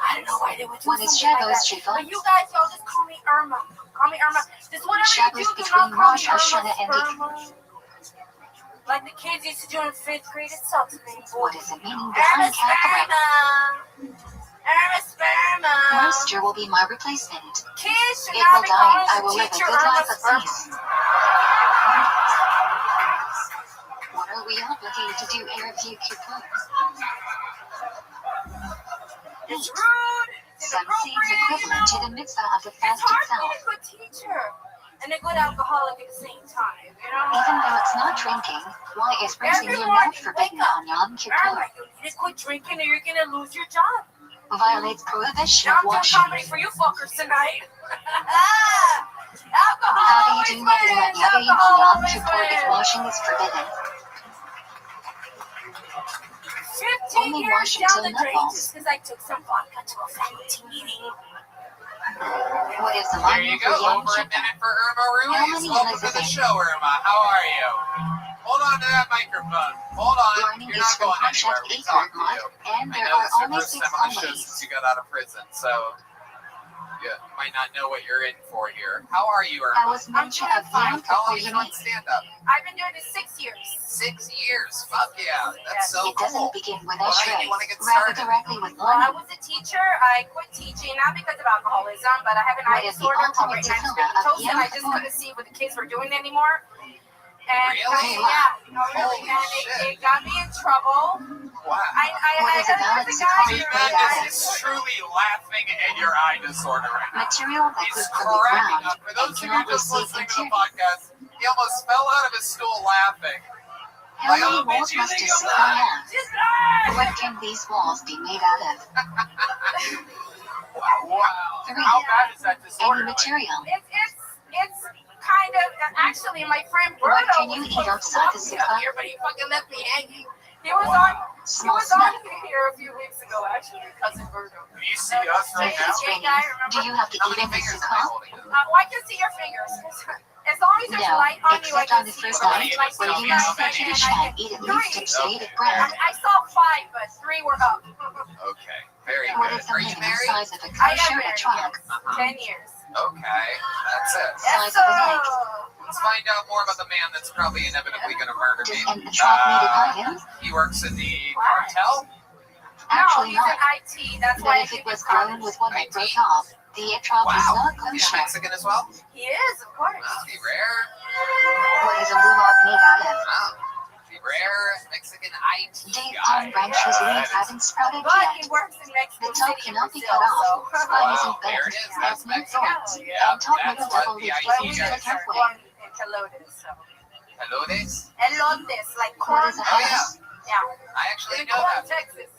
Speaker 1: I don't know why they would do
Speaker 2: What is
Speaker 1: something like
Speaker 2: Shabbos,
Speaker 1: that.
Speaker 2: Chifa?
Speaker 1: But you guys, y'all just call me Irma. Call me Irma. Just whatever
Speaker 2: Shabbos
Speaker 1: you do, do
Speaker 2: between
Speaker 1: not call
Speaker 2: Rosh
Speaker 1: me Irma
Speaker 2: Hashanah and
Speaker 1: Sperma. Like the kids used to do in 5th grade. It sucks, baby.
Speaker 2: What is the meaning
Speaker 1: Irma
Speaker 2: behind Catholic?
Speaker 1: Sperma. Irma Sperma.
Speaker 2: Rooster will be my replacement.
Speaker 1: Kids should
Speaker 2: It
Speaker 1: not
Speaker 2: will
Speaker 1: be
Speaker 2: die. I
Speaker 1: calling
Speaker 2: will
Speaker 1: the
Speaker 2: live a
Speaker 1: teacher
Speaker 2: good
Speaker 1: Irma
Speaker 2: life of
Speaker 1: Sperma.
Speaker 2: peace. What are we obligated to do Erev Yom Kippur?
Speaker 1: It's rude. It's
Speaker 2: Some seeds
Speaker 1: inappropriate,
Speaker 2: equivalent to
Speaker 1: you know?
Speaker 2: the mitzvah of the
Speaker 1: It's
Speaker 2: fast
Speaker 1: hard to
Speaker 2: itself.
Speaker 1: be a good teacher and a good alcoholic at the same time, you know?
Speaker 2: Even though it's not drinking, why is raising your mouth forbidden on Yom Kippur?
Speaker 1: Irma, you need to quit drinking or you're gonna lose your job.
Speaker 2: Violates prohibition
Speaker 1: Now
Speaker 2: of
Speaker 1: I'm doing
Speaker 2: washing.
Speaker 1: comedy for you fuckers tonight. Alcohol
Speaker 2: How do you
Speaker 1: always
Speaker 2: do that
Speaker 1: wins.
Speaker 2: in Yom
Speaker 1: Alcohol
Speaker 2: Kippur
Speaker 1: always
Speaker 2: if
Speaker 1: wins.
Speaker 2: washing is forbidden?
Speaker 1: 15
Speaker 2: only
Speaker 1: years
Speaker 2: Washington
Speaker 1: down the drain
Speaker 2: nutballs.
Speaker 1: just because I took some vodka to a faculty meeting.
Speaker 2: What is the
Speaker 3: There
Speaker 2: line
Speaker 3: you
Speaker 2: for
Speaker 3: go.
Speaker 2: young
Speaker 3: Over a
Speaker 2: chicken?
Speaker 3: minute for Irma
Speaker 2: How
Speaker 3: Ruiz.
Speaker 2: many
Speaker 3: Welcome
Speaker 2: lives
Speaker 3: to the
Speaker 2: is
Speaker 3: show, Irma. How are you? Hold on to that microphone. Hold on.
Speaker 2: Learning
Speaker 3: You're
Speaker 2: is
Speaker 3: not
Speaker 2: from
Speaker 3: going anywhere.
Speaker 2: Project
Speaker 3: We
Speaker 2: Acre
Speaker 3: talked to
Speaker 2: Mod,
Speaker 3: you.
Speaker 2: and
Speaker 3: I
Speaker 2: there
Speaker 3: know
Speaker 2: are
Speaker 3: this is your
Speaker 2: only
Speaker 3: first
Speaker 2: 6
Speaker 3: time on the show
Speaker 2: onlys.
Speaker 3: since you got out of prison, so you might not know what you're in for here. How are you,
Speaker 2: I
Speaker 3: Irma?
Speaker 2: was mentioned
Speaker 1: doing
Speaker 2: of
Speaker 1: fine.
Speaker 2: young
Speaker 3: How long
Speaker 2: people
Speaker 3: have you
Speaker 2: you
Speaker 3: been
Speaker 2: need.
Speaker 3: doing stand-up?
Speaker 1: I've been doing this 6 years.
Speaker 3: 6 years. Fuck yeah. That's so
Speaker 2: It doesn't
Speaker 3: cool.
Speaker 2: begin with
Speaker 3: Well,
Speaker 2: a
Speaker 3: how do you
Speaker 2: shrug.
Speaker 3: want to get
Speaker 2: Rather
Speaker 3: started?
Speaker 2: directly with
Speaker 1: Well, I
Speaker 2: learning.
Speaker 1: was a teacher. I quit teaching, not because of alcoholism, but I have an
Speaker 2: What
Speaker 1: eye
Speaker 2: is the
Speaker 1: disorder called
Speaker 2: ultimate
Speaker 1: retinitis
Speaker 2: dilemma of
Speaker 1: pigmentosa, and
Speaker 2: young
Speaker 1: I just couldn't see what the kids were doing anymore. And
Speaker 3: Really?
Speaker 1: yeah, no, really,
Speaker 3: Holy
Speaker 1: and
Speaker 3: shit.
Speaker 1: it got me in trouble.
Speaker 3: Wow.
Speaker 2: What is a valid
Speaker 1: there's a guy
Speaker 3: Team
Speaker 2: psychology
Speaker 1: that
Speaker 3: Madness is truly laughing at your eye disorder right now.
Speaker 2: material that
Speaker 3: He's
Speaker 2: could from the
Speaker 3: cracking
Speaker 2: ground
Speaker 3: up. For
Speaker 2: and
Speaker 3: those of you
Speaker 2: cannot
Speaker 3: just
Speaker 2: receive
Speaker 3: listening to the
Speaker 2: material?
Speaker 3: podcast, he almost fell out of his stool laughing.
Speaker 2: How many walls must a city have?
Speaker 1: Just die.
Speaker 2: What can these walls be made out of?
Speaker 3: Wow.
Speaker 2: 3.
Speaker 5: How bad is that
Speaker 2: Any
Speaker 5: disorder?
Speaker 2: material.
Speaker 1: It's kind of actually my friend
Speaker 2: What
Speaker 1: Bruno
Speaker 2: can you
Speaker 1: was
Speaker 2: eat
Speaker 1: supposed to
Speaker 2: outside
Speaker 1: walk
Speaker 2: the
Speaker 1: me up
Speaker 2: city?
Speaker 1: here, but he fucking left me hanging. He was on
Speaker 2: Small snack.
Speaker 1: here a few weeks ago, actually, cousin Bruno.
Speaker 5: Do you see us right now?
Speaker 1: Jay guy, remember?
Speaker 2: Do you have to
Speaker 3: How
Speaker 2: eat
Speaker 3: many
Speaker 2: in the
Speaker 3: fingers am I
Speaker 2: sukkah?
Speaker 3: holding?
Speaker 1: Well, I can see your fingers. As long as there's
Speaker 2: No,
Speaker 1: light on you, I
Speaker 2: except on
Speaker 1: can
Speaker 2: the
Speaker 1: see
Speaker 2: first
Speaker 1: you.
Speaker 2: night,
Speaker 1: Like,
Speaker 2: where
Speaker 1: you
Speaker 2: you
Speaker 1: guys
Speaker 2: inspect
Speaker 1: can-
Speaker 2: each
Speaker 1: I
Speaker 2: man
Speaker 1: can-
Speaker 2: eat at least a shade of
Speaker 1: I,
Speaker 2: brown.
Speaker 1: I saw 5, but 3 were up.
Speaker 3: Okay. Very
Speaker 2: What
Speaker 3: good.
Speaker 2: is the
Speaker 3: Are you
Speaker 2: minimum
Speaker 3: married?
Speaker 2: size of a
Speaker 1: I am
Speaker 2: kosher
Speaker 1: married,
Speaker 2: etrog?
Speaker 1: yes. 10 years.
Speaker 3: Okay. That's it.
Speaker 1: Yes,
Speaker 2: Size of an egg.
Speaker 3: Let's find out more about the man that's probably inevitably going to murder
Speaker 2: Does
Speaker 3: me.
Speaker 2: an etrog need a garden?
Speaker 3: He works in the cartel.
Speaker 2: Actually
Speaker 1: no, he's
Speaker 2: not.
Speaker 1: in IT. That's
Speaker 2: But
Speaker 1: why I
Speaker 2: if
Speaker 1: think
Speaker 2: it was
Speaker 1: it's
Speaker 2: grown
Speaker 1: college.
Speaker 2: with one that
Speaker 3: IT.
Speaker 2: broke off, the etrog is
Speaker 3: Wow.
Speaker 2: not
Speaker 3: He's
Speaker 2: kosher.
Speaker 3: Mexican as well?
Speaker 1: He is, of course.
Speaker 3: Wow. Be rare.
Speaker 2: What is a lulog made out of?
Speaker 3: Wow. Be rare Mexican IT
Speaker 2: Date
Speaker 3: guy.
Speaker 2: palm branch whose leaves haven't sprouted
Speaker 1: But
Speaker 2: yet.
Speaker 1: he works in Mexico
Speaker 2: The top
Speaker 1: City,
Speaker 2: cannot be
Speaker 1: Brazil,
Speaker 2: cut off.
Speaker 1: so.
Speaker 2: Spine
Speaker 3: Wow,
Speaker 2: isn't
Speaker 3: there
Speaker 2: bent.
Speaker 3: it is.
Speaker 2: Has
Speaker 3: That's
Speaker 2: no
Speaker 3: Mexican.
Speaker 2: thorns.
Speaker 3: Yeah,
Speaker 2: And top
Speaker 3: that's
Speaker 2: with a
Speaker 3: what
Speaker 2: double
Speaker 3: the
Speaker 2: leaf
Speaker 3: IT
Speaker 1: Well,
Speaker 2: fused
Speaker 1: we
Speaker 2: in
Speaker 3: guys
Speaker 2: a
Speaker 3: are.
Speaker 2: halfway.
Speaker 1: born in Pelotes, so.
Speaker 3: Elotes?
Speaker 1: Elotes, like
Speaker 2: What
Speaker 1: corn.
Speaker 2: is a
Speaker 3: Oh, yeah.
Speaker 2: house?
Speaker 1: Yeah.
Speaker 3: I actually
Speaker 1: In
Speaker 3: know
Speaker 1: Corn,
Speaker 3: that.
Speaker 1: Texas.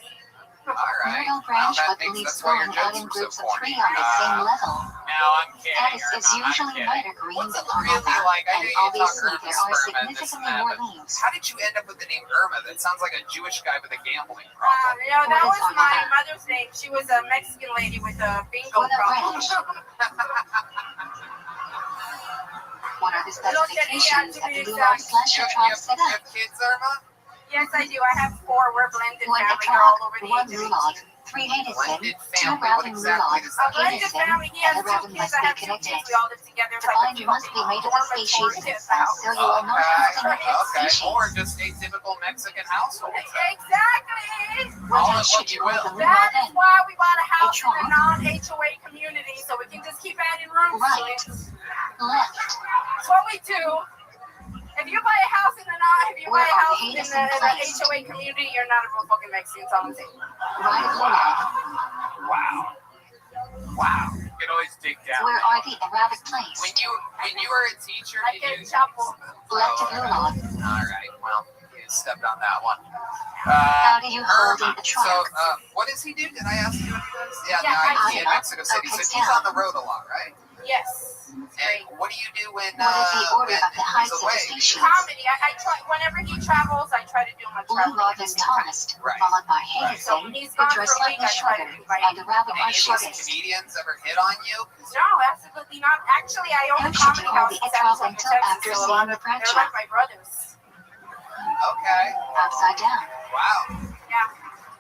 Speaker 3: All right.
Speaker 2: Myrtle
Speaker 3: Well,
Speaker 2: branch,
Speaker 3: that
Speaker 2: but
Speaker 3: makes,
Speaker 2: leaves
Speaker 3: that's why your
Speaker 2: growing out
Speaker 3: jokes
Speaker 2: in
Speaker 3: are so
Speaker 2: groups of
Speaker 3: corny.
Speaker 2: 3 on the same level.
Speaker 3: No, I'm kidding.
Speaker 2: Caddis
Speaker 3: Irma,
Speaker 2: is
Speaker 3: I'm
Speaker 2: usually
Speaker 3: kidding.
Speaker 2: lighter green
Speaker 3: What's
Speaker 2: than
Speaker 3: it really
Speaker 2: Irma,
Speaker 3: like? I
Speaker 2: and
Speaker 3: know you talk
Speaker 2: obviously
Speaker 3: Irma
Speaker 2: there are
Speaker 3: sperm and this and
Speaker 2: significantly
Speaker 3: that,
Speaker 2: more
Speaker 3: but
Speaker 2: leaves.
Speaker 3: how did you end up with the name Irma? That sounds like a Jewish guy with a gambling
Speaker 1: No,
Speaker 3: problem.
Speaker 1: that
Speaker 2: What
Speaker 1: was
Speaker 2: is
Speaker 1: my
Speaker 2: Armada?
Speaker 1: mother's name. She was a Mexican lady with a bingo
Speaker 2: What a
Speaker 1: problem.
Speaker 2: branch. What are the specifications of the lulog slash
Speaker 3: You
Speaker 2: etrog
Speaker 3: have
Speaker 2: setup?
Speaker 3: kids, Irma?
Speaker 1: Yes, I do. I have 4. We're blended
Speaker 2: One
Speaker 1: family. They're all
Speaker 2: etrog,
Speaker 1: over the
Speaker 2: one
Speaker 1: age of
Speaker 2: lulog,
Speaker 1: 18.
Speaker 2: 3 Hadison,
Speaker 3: Blended
Speaker 2: 2
Speaker 3: family. What
Speaker 2: Raven
Speaker 3: exactly
Speaker 2: lulog,
Speaker 3: does
Speaker 1: A
Speaker 3: that mean?
Speaker 1: blended family. He has
Speaker 2: and the
Speaker 1: 2
Speaker 2: Raven
Speaker 1: kids.
Speaker 2: must
Speaker 1: I
Speaker 2: be
Speaker 1: have 2 kids.
Speaker 2: connected.
Speaker 1: We all live together. It's
Speaker 2: The
Speaker 1: like
Speaker 2: binder must be made of a species,
Speaker 1: dormitory at the house.
Speaker 2: so you will not have to make a
Speaker 3: Okay,
Speaker 2: species.
Speaker 3: or just a typical Mexican household.
Speaker 1: Exactly.
Speaker 2: What
Speaker 3: Call it
Speaker 2: else
Speaker 3: what
Speaker 2: should
Speaker 3: you
Speaker 2: you call
Speaker 3: will.
Speaker 2: the lulog
Speaker 1: That's
Speaker 2: then?
Speaker 1: why we bought a house in a
Speaker 2: trunk?
Speaker 1: non-HOA community, so we can just keep adding rooms to
Speaker 2: Right.
Speaker 1: it.
Speaker 2: Left.
Speaker 1: That's what we do. If you buy a house in
Speaker 2: Where are the
Speaker 1: in
Speaker 2: Hadison
Speaker 1: the
Speaker 2: placed?
Speaker 1: HOA community, you're not a real fucking Mexican. It's on the table.
Speaker 2: Right of lulog.
Speaker 3: Wow. Wow.
Speaker 5: You can always dig down.
Speaker 2: Where are the Arabic
Speaker 3: When
Speaker 2: placed?
Speaker 3: you were a teacher,
Speaker 1: Like
Speaker 3: did
Speaker 1: in
Speaker 3: you?
Speaker 1: Chapo.
Speaker 2: Left of lulog.
Speaker 3: All right. Well, you stepped on that one.
Speaker 2: How do you hold in
Speaker 3: Irma.
Speaker 2: the
Speaker 3: So,
Speaker 2: trunk?
Speaker 3: what does he do? Did I ask you what he does? Yeah,
Speaker 1: Yeah,
Speaker 3: the
Speaker 1: I
Speaker 3: IT in
Speaker 2: know.
Speaker 3: Mexico City.
Speaker 2: Okay,
Speaker 3: So he's
Speaker 2: tell.
Speaker 3: on the road a lot, right?
Speaker 1: Yes.
Speaker 3: And what do you do when
Speaker 2: What is the order
Speaker 3: when
Speaker 2: of the heights
Speaker 3: he's
Speaker 2: of the
Speaker 3: away?
Speaker 2: species?
Speaker 1: Comedy. I try whenever he travels. I try to do my traveling.
Speaker 2: Lulog is tallest,
Speaker 3: Right.
Speaker 2: followed by
Speaker 1: So
Speaker 2: Hadison,
Speaker 1: when he's
Speaker 2: which
Speaker 1: gone
Speaker 2: are
Speaker 1: for a
Speaker 2: slightly
Speaker 1: week, I try to
Speaker 2: shorter,
Speaker 1: do my.
Speaker 2: and Arabic
Speaker 3: Any
Speaker 2: are
Speaker 3: of these
Speaker 2: shortest.
Speaker 3: comedians ever hit on you?
Speaker 1: No, absolutely not. Actually, I own
Speaker 2: How
Speaker 1: a
Speaker 2: should
Speaker 1: comedy
Speaker 2: you hold
Speaker 1: house
Speaker 2: the
Speaker 1: in San
Speaker 2: etrog
Speaker 1: Antonio,
Speaker 2: until
Speaker 1: Texas.
Speaker 2: after
Speaker 1: So a
Speaker 2: seeing
Speaker 1: lot
Speaker 2: the
Speaker 1: of they're
Speaker 2: branch
Speaker 1: like my brothers.
Speaker 3: Okay.
Speaker 2: upside down?
Speaker 3: Wow.
Speaker 1: Yeah.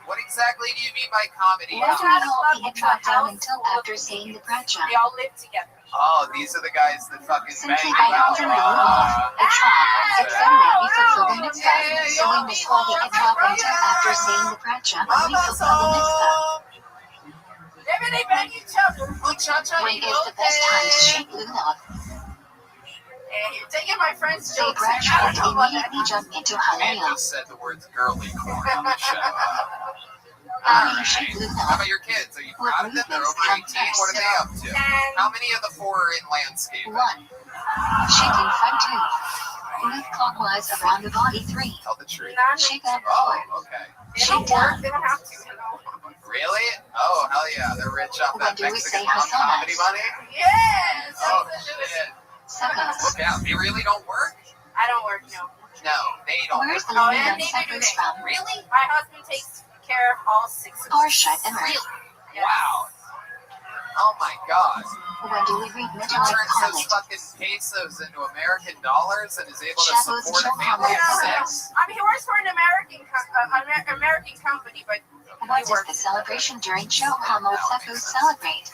Speaker 3: What exactly do you mean by comedy?
Speaker 2: Why do
Speaker 1: Well,
Speaker 2: we hold the etrog down until after seeing the branch?
Speaker 1: They all live together.
Speaker 3: Oh, these are the guys that fucking
Speaker 2: Simply
Speaker 3: bang
Speaker 2: by
Speaker 3: out.
Speaker 2: holding the lulog, etrog, etc. we fulfill the mitzvah, so we must hold the etrog until after seeing the branch when we fulfill the mitzvah.
Speaker 1: Maybe they bang each other. Muchacha,
Speaker 2: When is the best time to shake lulog?
Speaker 1: Hey, you're taking my friend's
Speaker 2: Say
Speaker 1: jokes.
Speaker 2: branch
Speaker 1: I
Speaker 2: and
Speaker 1: don't know about that.
Speaker 2: immediately jump into
Speaker 3: Man
Speaker 2: halal.
Speaker 3: just said the words girly corn on the show.
Speaker 2: How do you
Speaker 3: Alright.
Speaker 2: shake
Speaker 3: How
Speaker 2: lulog?
Speaker 3: about your kids? Are you proud of them? They're over 18. What are they up to?
Speaker 1: And
Speaker 3: How many of the 4 are in landscape?
Speaker 2: 1. Shaking front 2. Move clockwise around the body 3.
Speaker 3: Tell the truth.
Speaker 1: none.
Speaker 2: Shake back 4.
Speaker 3: Oh, okay.
Speaker 1: They don't work. They don't have to. You know.
Speaker 3: Really? Oh, hell yeah. They're rich off that
Speaker 2: When do we
Speaker 3: Mexican
Speaker 2: say
Speaker 3: rum
Speaker 2: Hasanas?
Speaker 3: comedy money.
Speaker 1: Yes.
Speaker 3: Oh, shit.
Speaker 2: Suckers.
Speaker 3: Look out. They really don't work?
Speaker 1: I don't work. No.
Speaker 3: No, they don't
Speaker 2: Where's
Speaker 3: work.
Speaker 2: the
Speaker 1: Oh,
Speaker 2: lady
Speaker 1: yeah,
Speaker 2: on
Speaker 1: neither do
Speaker 2: suckers
Speaker 1: they.
Speaker 2: from?
Speaker 3: Really?
Speaker 1: My husband takes care of all 6 of
Speaker 2: Porsche
Speaker 1: us.
Speaker 2: and
Speaker 1: Really? Yes.
Speaker 3: Wow. Oh my god.
Speaker 2: When do we read
Speaker 3: He
Speaker 2: Midnight
Speaker 3: turns those
Speaker 2: Pilot?
Speaker 3: fucking pesos into American dollars and is able to
Speaker 2: Shadows
Speaker 3: support a
Speaker 2: Joe
Speaker 3: family of
Speaker 2: Hammer.
Speaker 3: 6?
Speaker 1: I mean, he works for an American company, but
Speaker 2: What does the celebration during Joe Hammer celebrate?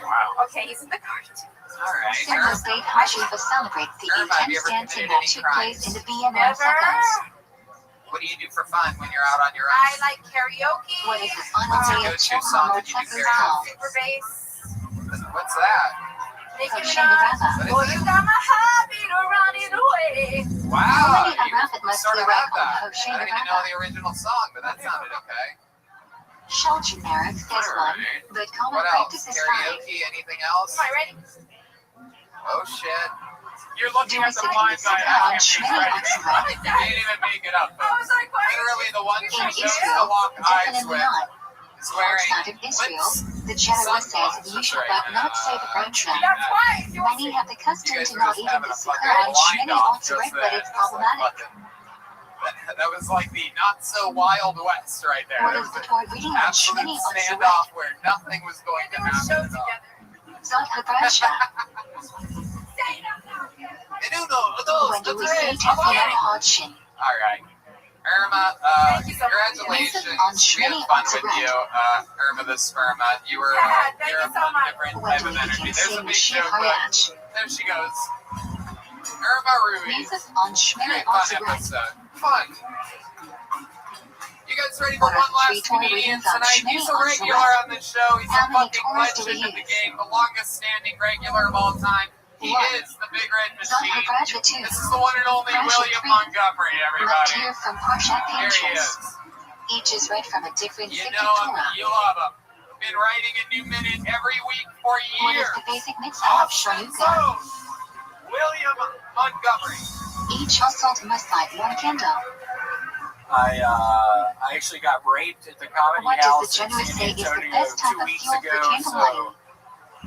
Speaker 5: Wow.
Speaker 1: okay, he's in the car too.
Speaker 3: Alright.
Speaker 2: Similar date Hashiva celebrates the
Speaker 3: Have you
Speaker 2: intense
Speaker 3: ever
Speaker 2: dancing
Speaker 3: committed
Speaker 2: that
Speaker 3: any
Speaker 2: took place in the BNN
Speaker 1: Never.
Speaker 2: seconds.
Speaker 3: What do you do for fun when you're out on your
Speaker 1: I
Speaker 3: own?
Speaker 1: like karaoke.
Speaker 2: What is the final
Speaker 3: What's your
Speaker 2: day of
Speaker 3: go-to
Speaker 2: Joe
Speaker 3: song
Speaker 2: Hammer
Speaker 3: that you do
Speaker 2: Tucker's
Speaker 3: karaoke?
Speaker 2: called?
Speaker 1: Super bass.
Speaker 3: What's that?
Speaker 1: Nicki
Speaker 2: Kosher
Speaker 1: Minaj.
Speaker 2: Rabbi.
Speaker 1: Oh, you got my heartbeat running away.
Speaker 3: Wow.
Speaker 2: Many a rapid
Speaker 3: You
Speaker 2: must
Speaker 3: sort
Speaker 2: be
Speaker 3: of
Speaker 2: right
Speaker 3: have
Speaker 2: on
Speaker 3: that. I
Speaker 2: Kosher
Speaker 3: didn't even know
Speaker 2: Rabbi.
Speaker 3: the original song, but that sounded okay.
Speaker 2: Shell generic is one,
Speaker 3: Alright.
Speaker 2: but common
Speaker 3: What else?
Speaker 2: practice is fine.
Speaker 3: Karaoke? Anything else?
Speaker 1: Am I ready?
Speaker 3: Oh shit.
Speaker 5: You're looking
Speaker 2: Do we
Speaker 5: at the
Speaker 2: sing
Speaker 5: blind
Speaker 2: the
Speaker 5: guy
Speaker 2: song
Speaker 5: asking if he's
Speaker 2: Shmini
Speaker 5: ready.
Speaker 2: Oxford?
Speaker 3: You didn't even make it up.
Speaker 1: I was like, what?
Speaker 3: Literally the one she
Speaker 2: In
Speaker 3: chose to
Speaker 2: Israel,
Speaker 3: lock eyes
Speaker 2: definitely
Speaker 3: with
Speaker 2: not.
Speaker 3: is wearing
Speaker 2: Outside of Israel,
Speaker 3: lips.
Speaker 2: the general says you should but not say the French name.
Speaker 1: That's why. You
Speaker 2: Many have the
Speaker 3: You
Speaker 2: custom
Speaker 3: guys
Speaker 2: to
Speaker 3: were
Speaker 2: not
Speaker 3: just
Speaker 2: even
Speaker 3: having a
Speaker 2: disagree
Speaker 3: fucking
Speaker 2: on
Speaker 3: blind
Speaker 2: Shmini
Speaker 3: off
Speaker 2: Oxford,
Speaker 3: just
Speaker 2: but
Speaker 3: then.
Speaker 2: it's
Speaker 3: Just like
Speaker 2: problematic.
Speaker 3: fucking. That was like the not so wild west right there.
Speaker 2: What
Speaker 3: There
Speaker 2: is
Speaker 3: was
Speaker 2: the
Speaker 3: an
Speaker 2: Torah reading on
Speaker 3: absolute
Speaker 2: Shmini Oxford?
Speaker 3: standoff where nothing was going
Speaker 1: They
Speaker 3: to
Speaker 1: do a show
Speaker 3: happen at all.
Speaker 1: together.
Speaker 2: Zot HaBrasha. When do we see Tefillah Hodgson?
Speaker 3: All right. Irma,
Speaker 1: Thank you so much.
Speaker 3: congratulations.
Speaker 2: On
Speaker 3: We had
Speaker 2: Shmini
Speaker 3: fun with
Speaker 2: Oxford.
Speaker 3: you, Irma the Sperma. You were
Speaker 1: Yeah, thank
Speaker 3: you're
Speaker 1: you
Speaker 3: a
Speaker 1: so much.
Speaker 3: different
Speaker 2: When
Speaker 3: type
Speaker 2: do
Speaker 3: of
Speaker 2: we
Speaker 3: energy.
Speaker 2: begin
Speaker 3: There's a
Speaker 2: seeing
Speaker 3: big
Speaker 2: Shir
Speaker 3: joke, but
Speaker 2: Hayach?
Speaker 3: there she goes. Irma Ruiz.
Speaker 2: Music on Shmini
Speaker 3: Very fun
Speaker 2: Oxford.
Speaker 3: episode. Fun. You guys ready for
Speaker 2: What are
Speaker 3: one
Speaker 2: the three
Speaker 3: last
Speaker 2: Torah
Speaker 3: comedian
Speaker 2: readings on
Speaker 3: tonight?
Speaker 2: Shmini
Speaker 3: He's a
Speaker 2: Oxford?
Speaker 3: regular on this show. He's
Speaker 2: How
Speaker 3: a
Speaker 2: many
Speaker 3: fucking
Speaker 2: Torahs do we
Speaker 3: legend of the
Speaker 2: use?
Speaker 3: game, the longest standing regular of all time. He
Speaker 2: One.
Speaker 3: is the Big Red
Speaker 2: Zot
Speaker 3: Machine.
Speaker 2: HaBrasha 2.
Speaker 3: This is the one and only
Speaker 2: Brasha
Speaker 3: William
Speaker 2: 3.
Speaker 3: Montgomery,
Speaker 2: Left
Speaker 3: everybody.
Speaker 2: here from Parshat
Speaker 3: Here he
Speaker 2: Pinterest.
Speaker 3: is.
Speaker 2: Each is read from a different
Speaker 3: You
Speaker 2: Sefer
Speaker 3: know him,
Speaker 2: Torah.
Speaker 3: you love him. Been writing a new minute every week for
Speaker 2: What is
Speaker 3: years.
Speaker 2: the basic mitzvah of Chanukah?
Speaker 3: So, William Montgomery.
Speaker 2: Each household must light one candle.
Speaker 5: I actually got raped at the comedy
Speaker 2: What does
Speaker 5: house
Speaker 2: the
Speaker 5: in
Speaker 2: generous
Speaker 5: San
Speaker 2: say is the
Speaker 5: Antonio
Speaker 2: best type
Speaker 5: 2
Speaker 2: of
Speaker 5: weeks
Speaker 2: fuel for
Speaker 5: ago,
Speaker 2: candle
Speaker 5: so
Speaker 2: lighting?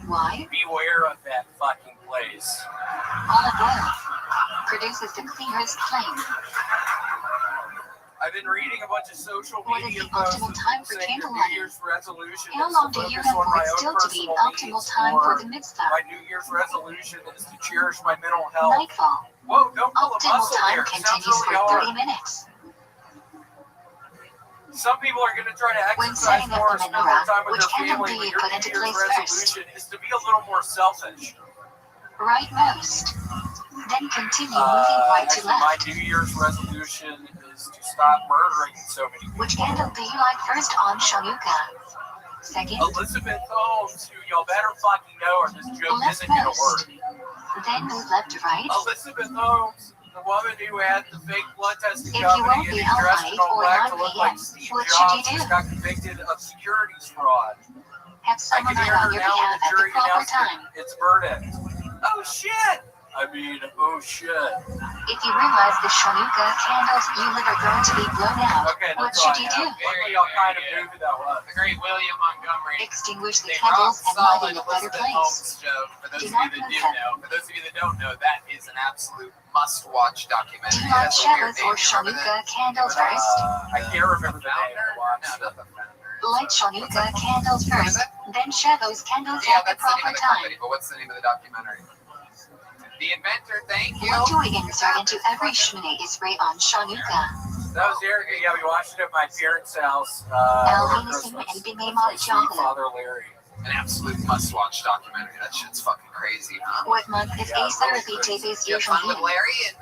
Speaker 2: Why?
Speaker 5: beware of that fucking place.
Speaker 2: Olive oil produces the clearest flame.
Speaker 5: I've been reading a bunch of social
Speaker 2: What is
Speaker 5: media
Speaker 2: the
Speaker 5: posts
Speaker 2: optimal
Speaker 5: with
Speaker 2: time
Speaker 5: people
Speaker 2: for
Speaker 5: saying
Speaker 2: candle
Speaker 5: their New
Speaker 2: lighting?
Speaker 5: Year's resolution
Speaker 2: How
Speaker 5: is
Speaker 2: long
Speaker 5: to
Speaker 2: do you
Speaker 5: focus
Speaker 2: have
Speaker 5: on
Speaker 2: for
Speaker 5: my
Speaker 2: it
Speaker 5: own
Speaker 2: still to be an
Speaker 5: personal
Speaker 2: optimal
Speaker 5: needs,
Speaker 2: time
Speaker 5: or
Speaker 2: for the mitzvah?
Speaker 5: my New Year's resolution is to cherish my mental health.
Speaker 2: Nightfall.
Speaker 5: Whoa, don't pull a
Speaker 2: Optimal
Speaker 5: muscle
Speaker 2: time
Speaker 5: here. It sounds
Speaker 2: continues
Speaker 5: really
Speaker 2: for 30
Speaker 5: hard.
Speaker 2: minutes.
Speaker 5: Some people are going to try to
Speaker 2: When
Speaker 5: exercise
Speaker 2: setting up
Speaker 5: more,
Speaker 2: the
Speaker 5: spend more
Speaker 2: menorah,
Speaker 5: time with
Speaker 2: which
Speaker 5: their
Speaker 2: candle
Speaker 5: family,
Speaker 2: do
Speaker 5: but
Speaker 2: you
Speaker 5: your
Speaker 2: put
Speaker 5: New
Speaker 2: into
Speaker 5: Year's
Speaker 2: place first?
Speaker 5: resolution is to be a little more selfish.
Speaker 2: Right most. Then continue moving right to
Speaker 5: Actually, my
Speaker 2: left.
Speaker 5: New Year's resolution is to stop murdering so many people.
Speaker 2: Which candle do you light first on Chanukah? Second,
Speaker 5: Elizabeth Holmes, who y'all better fucking know, or this joke
Speaker 2: left
Speaker 5: isn't gonna
Speaker 2: most.
Speaker 5: work.
Speaker 2: Then move left to right.
Speaker 5: Elizabeth Holmes, the woman who had the fake blood testing
Speaker 2: If you
Speaker 5: company
Speaker 2: won't
Speaker 5: and
Speaker 2: be
Speaker 5: is dressed
Speaker 2: out
Speaker 5: in
Speaker 2: late
Speaker 5: all
Speaker 2: or
Speaker 5: black to
Speaker 2: 9
Speaker 5: look
Speaker 2: p.m.,
Speaker 5: like Steve
Speaker 2: what should you
Speaker 5: Jobs,
Speaker 2: do?
Speaker 5: just got convicted of securities fraud.
Speaker 2: Have
Speaker 5: I
Speaker 2: someone
Speaker 5: can
Speaker 2: write
Speaker 5: hear
Speaker 2: on
Speaker 5: her
Speaker 2: your
Speaker 5: now
Speaker 2: behalf
Speaker 5: when the
Speaker 2: at the
Speaker 5: jury
Speaker 2: proper
Speaker 5: announced
Speaker 2: time.
Speaker 5: its verdict. Oh shit! Oh shit.
Speaker 2: If you realize the Chanukah candles you lit are going to be blown out,
Speaker 5: Okay,
Speaker 2: what
Speaker 5: that's all
Speaker 2: should
Speaker 5: I
Speaker 2: you do?
Speaker 5: have. Luckily, y'all kind of knew who that was.
Speaker 3: The great William Montgomery.
Speaker 2: Extinguish the
Speaker 3: They rock
Speaker 2: candles and light
Speaker 3: solid
Speaker 2: in a better
Speaker 3: Elizabeth
Speaker 2: place.
Speaker 3: Holmes joke. For those
Speaker 2: Do
Speaker 3: of
Speaker 2: not
Speaker 3: you that do
Speaker 2: move them.
Speaker 3: know, for those of you that don't know, that is an absolute must-watch
Speaker 2: Do
Speaker 3: documentary.
Speaker 2: you light
Speaker 3: That's a weird
Speaker 2: Shabbos
Speaker 3: name.
Speaker 2: or
Speaker 3: You remember that?
Speaker 2: Chanukah candles
Speaker 3: Remember that?
Speaker 2: first?
Speaker 5: I can't remember the name
Speaker 3: Founder?
Speaker 5: of the watch.
Speaker 3: No, not the founder.
Speaker 2: Light Chanukah candles
Speaker 3: What is
Speaker 2: first,
Speaker 3: it?
Speaker 2: then Shabbos candles
Speaker 3: Yeah,
Speaker 2: at the
Speaker 3: that's the name
Speaker 2: proper
Speaker 3: of the
Speaker 2: time.
Speaker 3: company, but what's the name of the documentary? The Inventor, thank you.
Speaker 2: What do we insert into every Shmini Esrei on Chanukah?
Speaker 5: That was Eric. Yeah, we watched it at my parents' house
Speaker 2: Alvin
Speaker 5: over
Speaker 2: Nisim
Speaker 5: Christmas.
Speaker 2: and Bimei
Speaker 5: With my sweet
Speaker 2: Malchoglu.
Speaker 5: father Larry.
Speaker 3: An absolute must-watch documentary. That shit's fucking crazy, huh?
Speaker 2: What month is
Speaker 5: Yeah,
Speaker 2: Asa
Speaker 5: really
Speaker 2: Rabbi
Speaker 5: crazy.
Speaker 2: Teves
Speaker 3: You have fun
Speaker 2: usually
Speaker 3: with
Speaker 2: in?
Speaker 3: Larry in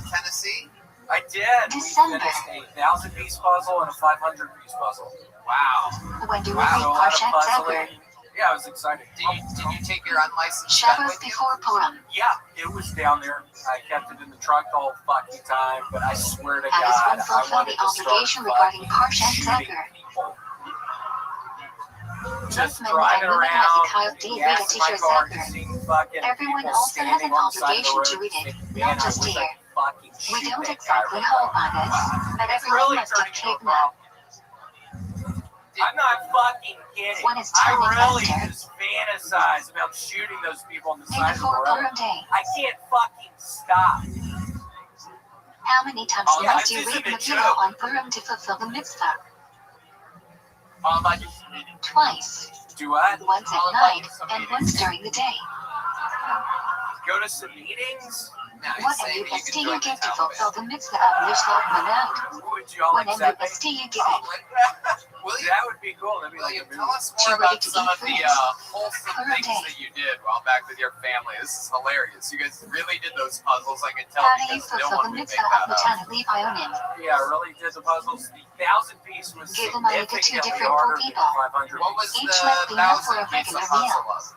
Speaker 3: Tennessee?
Speaker 5: I did.
Speaker 2: December.
Speaker 5: We finished a 1,000-piece puzzle and a 500-piece puzzle.
Speaker 3: Wow.
Speaker 2: When do we
Speaker 3: Wow.
Speaker 2: read
Speaker 5: So a lot of
Speaker 2: Parshat
Speaker 5: puzzling.
Speaker 2: Zebur?
Speaker 5: Yeah, I was excited.
Speaker 3: Did you take your unlicensed gun
Speaker 2: Shabbos
Speaker 3: with you?
Speaker 2: before Purim.
Speaker 5: Yeah, it was down there. I kept it in the trunk the whole fucking time, but I swear to
Speaker 2: How does
Speaker 5: God,
Speaker 2: one
Speaker 5: I
Speaker 2: fulfill
Speaker 5: wanted
Speaker 2: the
Speaker 5: to start
Speaker 2: obligation regarding
Speaker 5: fucking
Speaker 2: Parshat
Speaker 5: shooting
Speaker 2: Zebur?
Speaker 5: people. Just
Speaker 2: Both men
Speaker 5: driving
Speaker 2: and women
Speaker 5: around,
Speaker 2: has a coyote
Speaker 5: getting
Speaker 2: read
Speaker 5: gas
Speaker 2: it
Speaker 5: in
Speaker 2: to
Speaker 5: my
Speaker 2: your
Speaker 5: car,
Speaker 2: Zebur.
Speaker 5: just seeing fucking
Speaker 2: Everyone
Speaker 5: people
Speaker 2: also has
Speaker 5: standing
Speaker 2: an
Speaker 5: on the side of the
Speaker 2: obligation
Speaker 5: road,
Speaker 2: to read it,
Speaker 5: thinking,
Speaker 2: not
Speaker 5: man, I
Speaker 2: just
Speaker 5: wish I
Speaker 2: here.
Speaker 5: could fucking
Speaker 2: We
Speaker 5: shoot
Speaker 2: don't
Speaker 5: that guy
Speaker 2: exactly
Speaker 5: right
Speaker 2: know
Speaker 5: now.
Speaker 2: about us, but
Speaker 5: It's
Speaker 2: everyone
Speaker 5: really
Speaker 2: must get
Speaker 5: turning into a
Speaker 2: kidnapped.
Speaker 5: problem. I'm not fucking kidding.
Speaker 2: When it's
Speaker 5: I
Speaker 2: time in
Speaker 5: really
Speaker 2: Esther.
Speaker 5: just fantasize about shooting those people on the
Speaker 2: Day
Speaker 5: side of the
Speaker 2: before
Speaker 5: road.
Speaker 2: Purim Day.
Speaker 5: I can't fucking stop.
Speaker 2: How many times
Speaker 5: Oh, yeah,
Speaker 2: must
Speaker 5: this
Speaker 2: you read
Speaker 5: isn't a
Speaker 2: Megillah
Speaker 5: joke.
Speaker 2: on Purim to fulfill the mitzvah? Twice.
Speaker 5: Do what?
Speaker 2: Once at night and once during the day.
Speaker 5: Go to some meetings?
Speaker 3: Now he's
Speaker 2: What
Speaker 3: saying that you can join the
Speaker 2: give to
Speaker 3: Taliban.
Speaker 2: fulfill the mitzvah of Nishlat Manat?
Speaker 5: Would you all
Speaker 2: When
Speaker 5: accept me?
Speaker 2: you give it.
Speaker 3: William,
Speaker 5: That would be cool. That'd be like
Speaker 3: William,
Speaker 5: a
Speaker 3: tell
Speaker 5: movie.
Speaker 3: us more about some of the wholesome
Speaker 2: Per
Speaker 3: things
Speaker 2: day.
Speaker 3: that you did while back with your family. This is hilarious. You guys really did those puzzles. I can tell
Speaker 2: How do you
Speaker 3: because no
Speaker 2: fulfill
Speaker 3: one
Speaker 2: the
Speaker 3: would make
Speaker 2: mitzvah
Speaker 3: that
Speaker 2: of
Speaker 3: up.
Speaker 2: Matana Levayonim?
Speaker 5: Yeah, I really did the puzzles. The 1,000-piece was
Speaker 2: Give them money to two
Speaker 5: significantly
Speaker 2: different
Speaker 5: harder than
Speaker 2: people.
Speaker 5: the 500.
Speaker 3: What was
Speaker 2: Each must
Speaker 3: the
Speaker 2: be enough for a
Speaker 3: 1,000-piece
Speaker 2: regular
Speaker 3: puzzle
Speaker 2: meal.
Speaker 3: of?